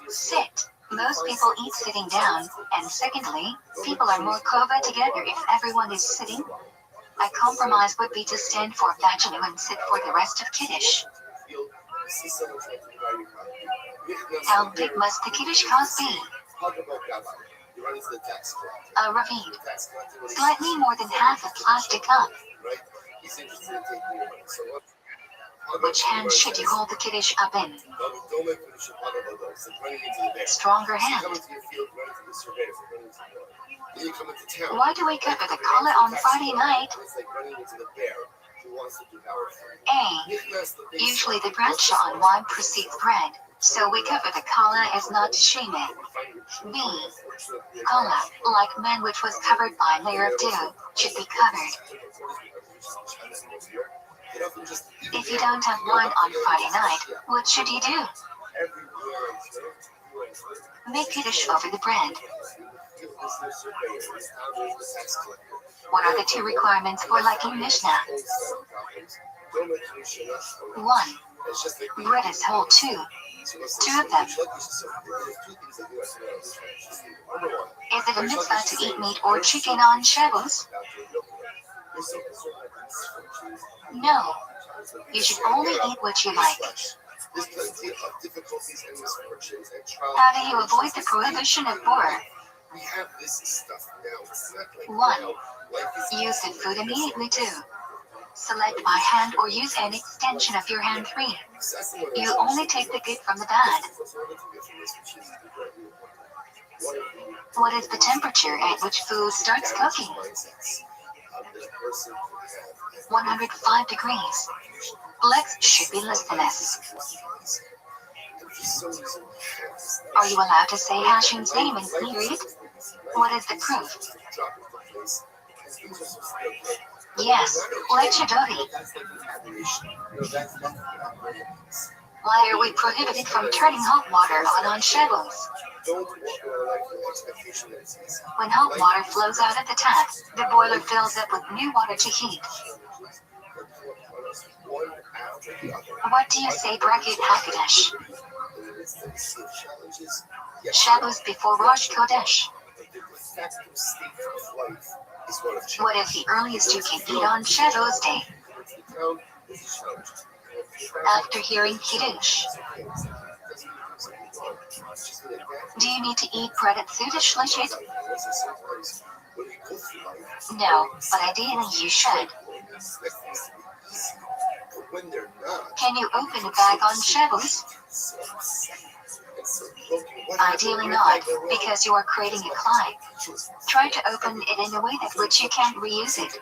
Speaker 2: Sit. Most people eat sitting down, and secondly, people are more kova together if everyone is sitting. A compromise would be to stand for Vaginu and sit for the rest of Kiddush. How big must the Kiddush cause be? A ravine. Slightly more than half a plastic cup. Which hand should you hold the Kiddush up in? Stronger hand. Why do we cover the collar on Friday night? A. Usually the bradshaw on wine precedes bread, so we cover the collar as not to shame it. B. Collar, like men which was covered by a layer of dew, should be covered. If you don't have wine on Friday night, what should you do? Make Kiddush over the bread. What are the two requirements for liking Mishnah? 1. Bread is whole 2. 2 of them. Is it a mitzvah to eat meat or chicken on Shabbos? No. You should only eat what you like. How do you avoid the prohibition of boar? 1. Use the food immediately 2. Select by hand or use an extension of your hand 3. You only take the good from the bad. What is the temperature at which food starts cooking? 105 degrees. Legs should be less than this. Are you allowed to say Hashem's name in period? What is the proof? Yes, legendary. Why are we prohibited from turning hot water on Shabbos? When hot water flows out of the tap, the boiler fills up with new water to heat. What do you say bracket HaKadosh? Shabbos before Rosh Chodesh. What is the earliest you can eat on Shabbos day? After hearing Kiddush. Do you need to eat bread at Sudash Lishit? No, but ideally you should. Can you open a bag on Shabbos? Ideally not, because you are creating a climb. Try to open it in a way that which you can't reuse it.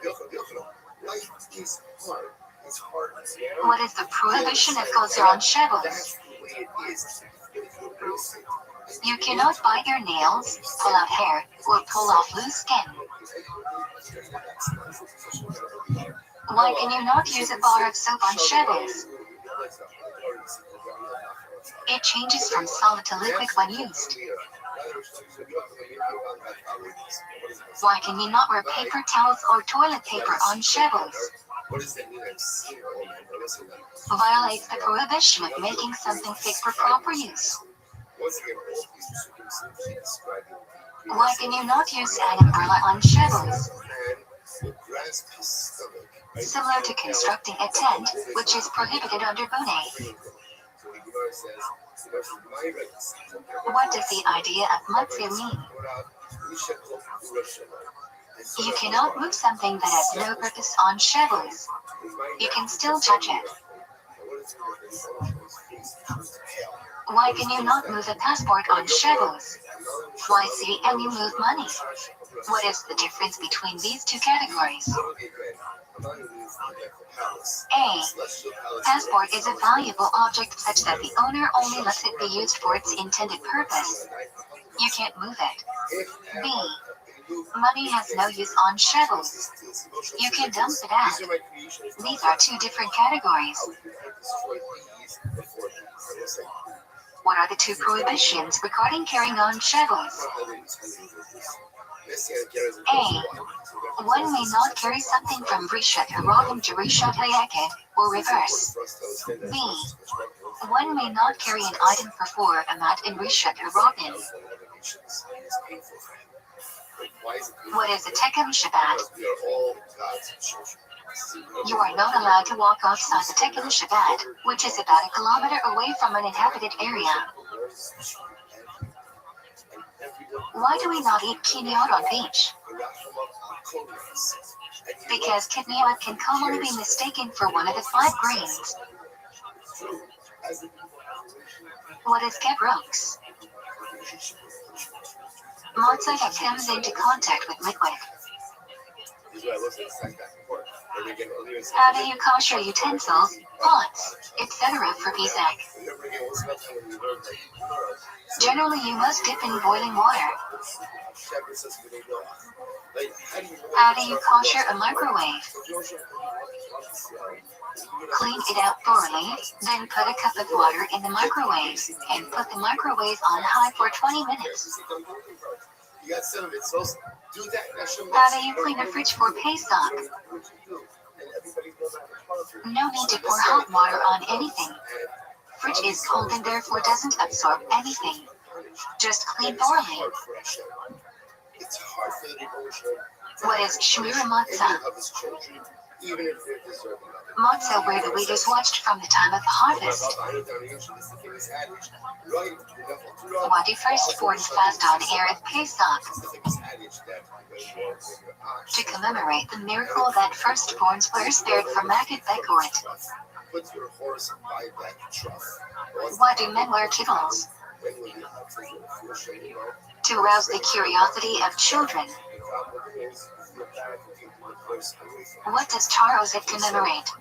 Speaker 2: What is the prohibition of kosher on Shabbos? You cannot bite your nails, pull out hair, or pull off loose skin. Why can you not use a bar of soap on Shabbos? It changes from solid to liquid when used. Why can you not wear paper towels or toilet paper on Shabbos? Violates the prohibition of making something fit for proper use. Why can you not use an umbrella on Shabbos? Similar to constructing a tent, which is prohibited under Boneh. What does the idea of matzah mean? You cannot move something that has no purpose on Shabbos. You can still touch it. Why can you not move a passport on Shabbos? Why see and you move money? What is the difference between these two categories? A. Passport is a valuable object such that the owner only lets it be used for its intended purpose. You can't move it. B. Money has no use on Shabbos. You can dump it out. These are two different categories. What are the two prohibitions regarding carrying on Shabbos? A. One may not carry something from Rishat HaRabim to Rishat HaYakid, or reverse. B. One may not carry an item for a mat in Rishat HaRabim. What is a Tekem Shabbat?
Speaker 4: We are all God's children.
Speaker 2: You are not allowed to walk outside the Tekem Shabbat, which is about 1 kilometer away from an inhabited area. Why do we not eat kiniot on beach? Because kiniot can commonly be mistaken for one of the 5 grains. What is kebrooks? Matzah that comes into contact with liquid. How do you kosher utensils, pots, etc. for Pesach? Generally, you must dip in boiling water. How do you kosher a microwave? Clean it out thoroughly, then put a cup of water in the microwave, and put the microwave on high for 20 minutes. How do you clean a fridge for Pesach? No need to pour hot water on anything. Fridge is cold and therefore doesn't absorb anything. Just clean thoroughly. What is Shmira Matzah? Matzah where the wheat is watched from the time of harvest. Why do firstborns fast on Erev Pesach? To commemorate the miracle that firstborns were spared from Makkah Bekorit. Why do men wear kittles? To arouse the curiosity of children. What does Tarozit commemorate?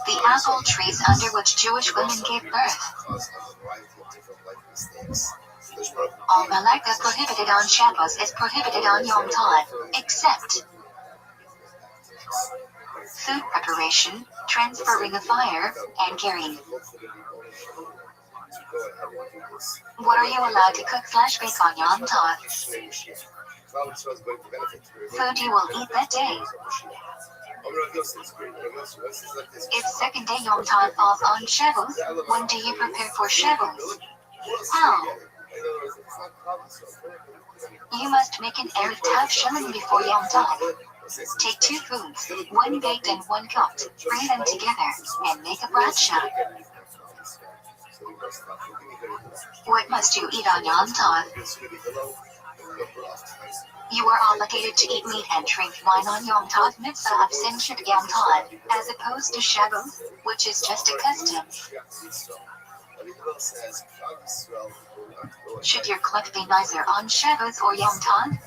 Speaker 2: The apple trees under which Jewish women gave birth. All malaka prohibited on Shabbos is prohibited on Yom Tov, except food preparation, transferring a fire, and carrying. What are you allowed to cook/bake on Yom Tov? Food you will eat that day. If second day Yom Tov falls on Shavuos, when do you prepare for Shavuos? How? You must make an Erev Tav Shalom before Yom Tov. Take 2 foods, one baked and one cooked, bring them together, and make a bracha. What must you eat on Yom Tov? You are obligated to eat meat and drink wine on Yom Tov mitzvah of Simchat Yom Tov, as opposed to Shavuos, which is just a custom. Should your cloak be nicer on Shavuos or Yom Tov?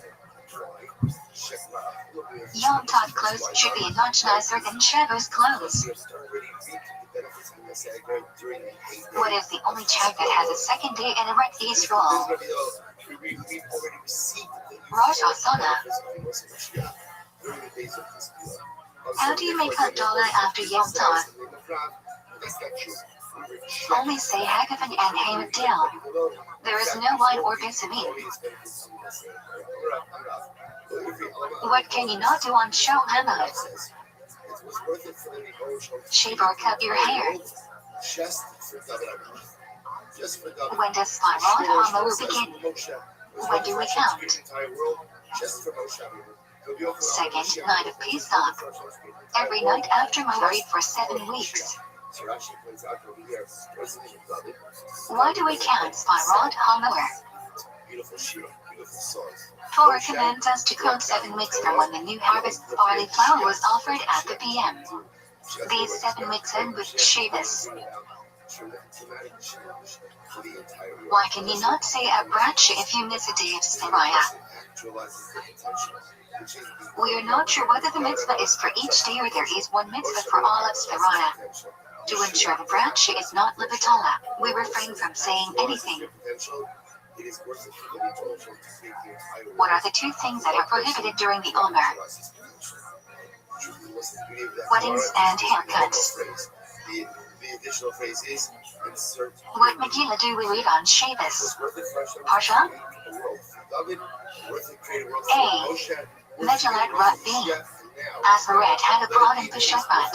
Speaker 2: Yom Tov clothes should be much nicer than Shavuos clothes. What is the only tribe that has a second day in Eretz Yisrael? Rosh Hashanah. How do you make Havdalah after Yom Tov? Only say Hagavan and Hamdil. There is no wine or Bessamim. What can you not do on Shol Hamad? Shave or cut your hair. When does Spirot HaMoer begin? When do we count? Second night of Pesach. Every night after Moed for 7 weeks. Why do we count Spirot HaMoer? Torah commands us to count 7 weeks from when the new harvest barley flour was offered at the PM. These 7 weeks end with Shabbos. Why can you not say a bracha if you miss a day of Tzariah? We are not sure whether the mitzvah is for each day or there is one mitzvah for all of Tzariah. To ensure the bracha is not levatala, we refrain from saying anything. What are the 2 things that are prohibited during the Omer? Weddings and haircuts. What Megillah do we read on Shabbos? Parsha? A. Megillat Rut B. Aseret had a broad and Peshavat.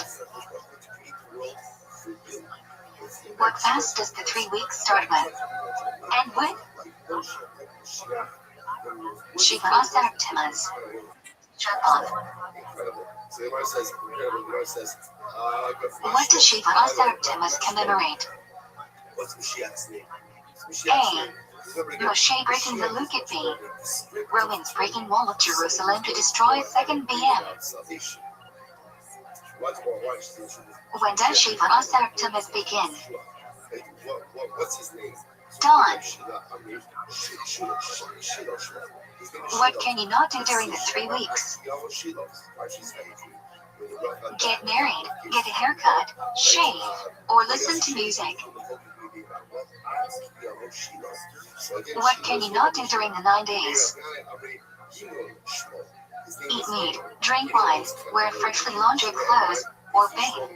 Speaker 2: What fast does the 3 weeks start with? End with? Shiva Asartimas. Shabbat.
Speaker 13: So the Gemara says,
Speaker 2: What does Shiva Asartimas commemorate?
Speaker 13: what's Mashiach's name?
Speaker 2: A. Moshe breaking the Luke at B. Romans breaking wall of Jerusalem to destroy 2nd BM. When does Shiva Asartimas begin?
Speaker 13: What's his name?
Speaker 2: Dawn. What can you not do during the 3 weeks? Get married, get a haircut, shave, or listen to music. What can you not do during the 9 days? Eat meat, drink wine, wear freshly laundered clothes, or bathe.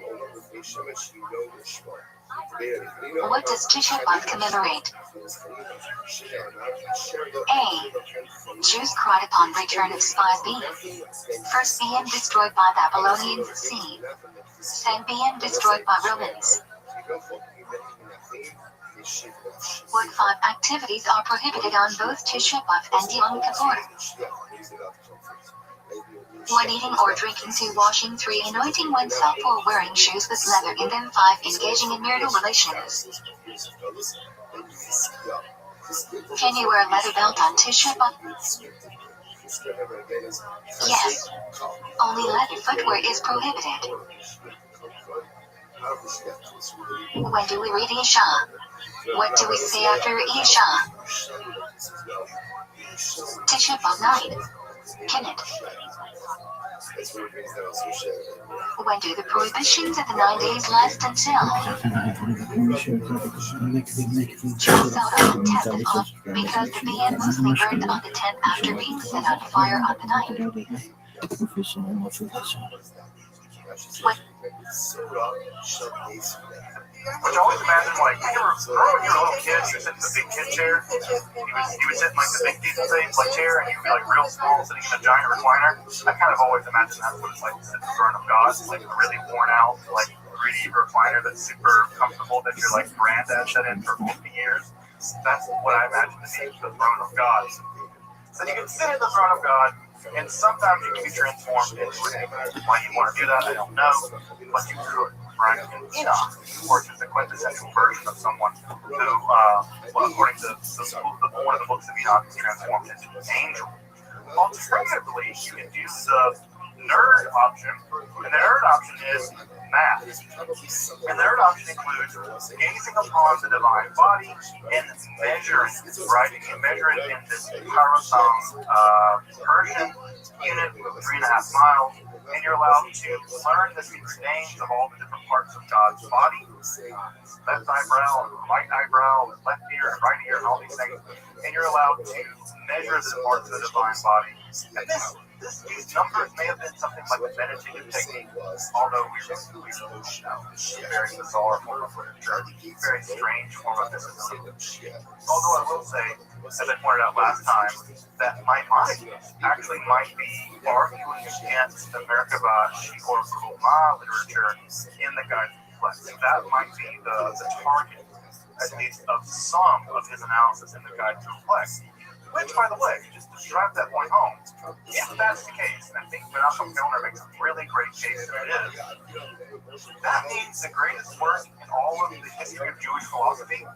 Speaker 2: What does Tisha B'Av commemorate? A. Jews cried upon return of spies B. First BM destroyed by Babylonians C. Second BM destroyed by Romans. What 5 activities are prohibited on both Tisha B'Av and Yom Kippur? 1. Eating or drinking. 2. Washing. 3. Anointing oneself. 4. Wearing shoes with leather in them. 5. Engaging in marital relations. Can you wear a leather belt on Tisha B'Av? Yes. Only leather footwear is prohibited. When do we read Isha? What do we say after Isha? Tisha B'Av 9. Kinnit. When do the prohibitions of the 9 days last until? Jews set on the 10th of because the BM mostly burned on the 10th after being set on fire on the 9th. What?
Speaker 14: Which I always imagine, like, when you were little kids, you sit in the big kid chair, you would sit in, like, the big decent thing, like, chair, and you'd be, like, real small, sitting in a giant recliner. I kind of always imagine that's what it's like to sit in the throne of God, like, a really worn out, like, 3D recliner that's super comfortable, that your, like, granddad sat in for 50 years. That's what I imagine to be the throne of God. So you can sit in the throne of God, and sometimes you can be transformed into it. Why you want to do that, I don't know, but you could. Right? And Enoch, of course, is the quintessential version of someone who, according to one of the books of Enoch, is transformed into an angel. Alternatively, you can do the nerd option, and the nerd option is math. And the nerd option includes gazing upon the divine body and measuring, right? You can measure it in this parasong Persian unit, 3.5 miles. And you're allowed to learn the secret names of all the different parts of God's body, left eyebrow, and right eyebrow, and left ear, and right ear, and all these things. And you're allowed to measure the parts of the divine body. And these numbers may have been something like a meditative technique, although we know very bizarre form of literature, very strange form of mysticism. Although I will say, as I pointed out last time, that Maimonides actually might be arguing against the Merkabah or Kulma literature in the Guide to the Flex. That might be the target, at least, of some of his analysis in the Guide to the Flex. Which, by the way, just to drive that point home, if that's the case, and I think Menachem Milner makes a really great case that it is, that means the greatest work in all of the history of Jewish philosophy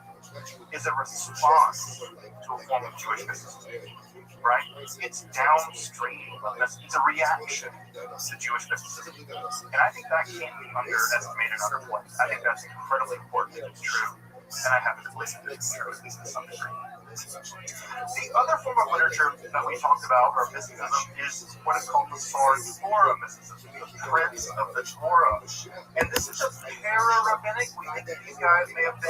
Speaker 14: is a response to a form of Jewish mysticism, right? It's downstream. It's a reaction to Jewish mysticism. And I think that can't be underestimated or underplayed. I think that's incredibly important and true. And I happen to believe that it's true, at least to some degree. The other form of literature that we talked about, or mysticism, is what is called the Torah mysticism, the Prince of the Torah. And this is a para-rabbinic. We think that these guys may have been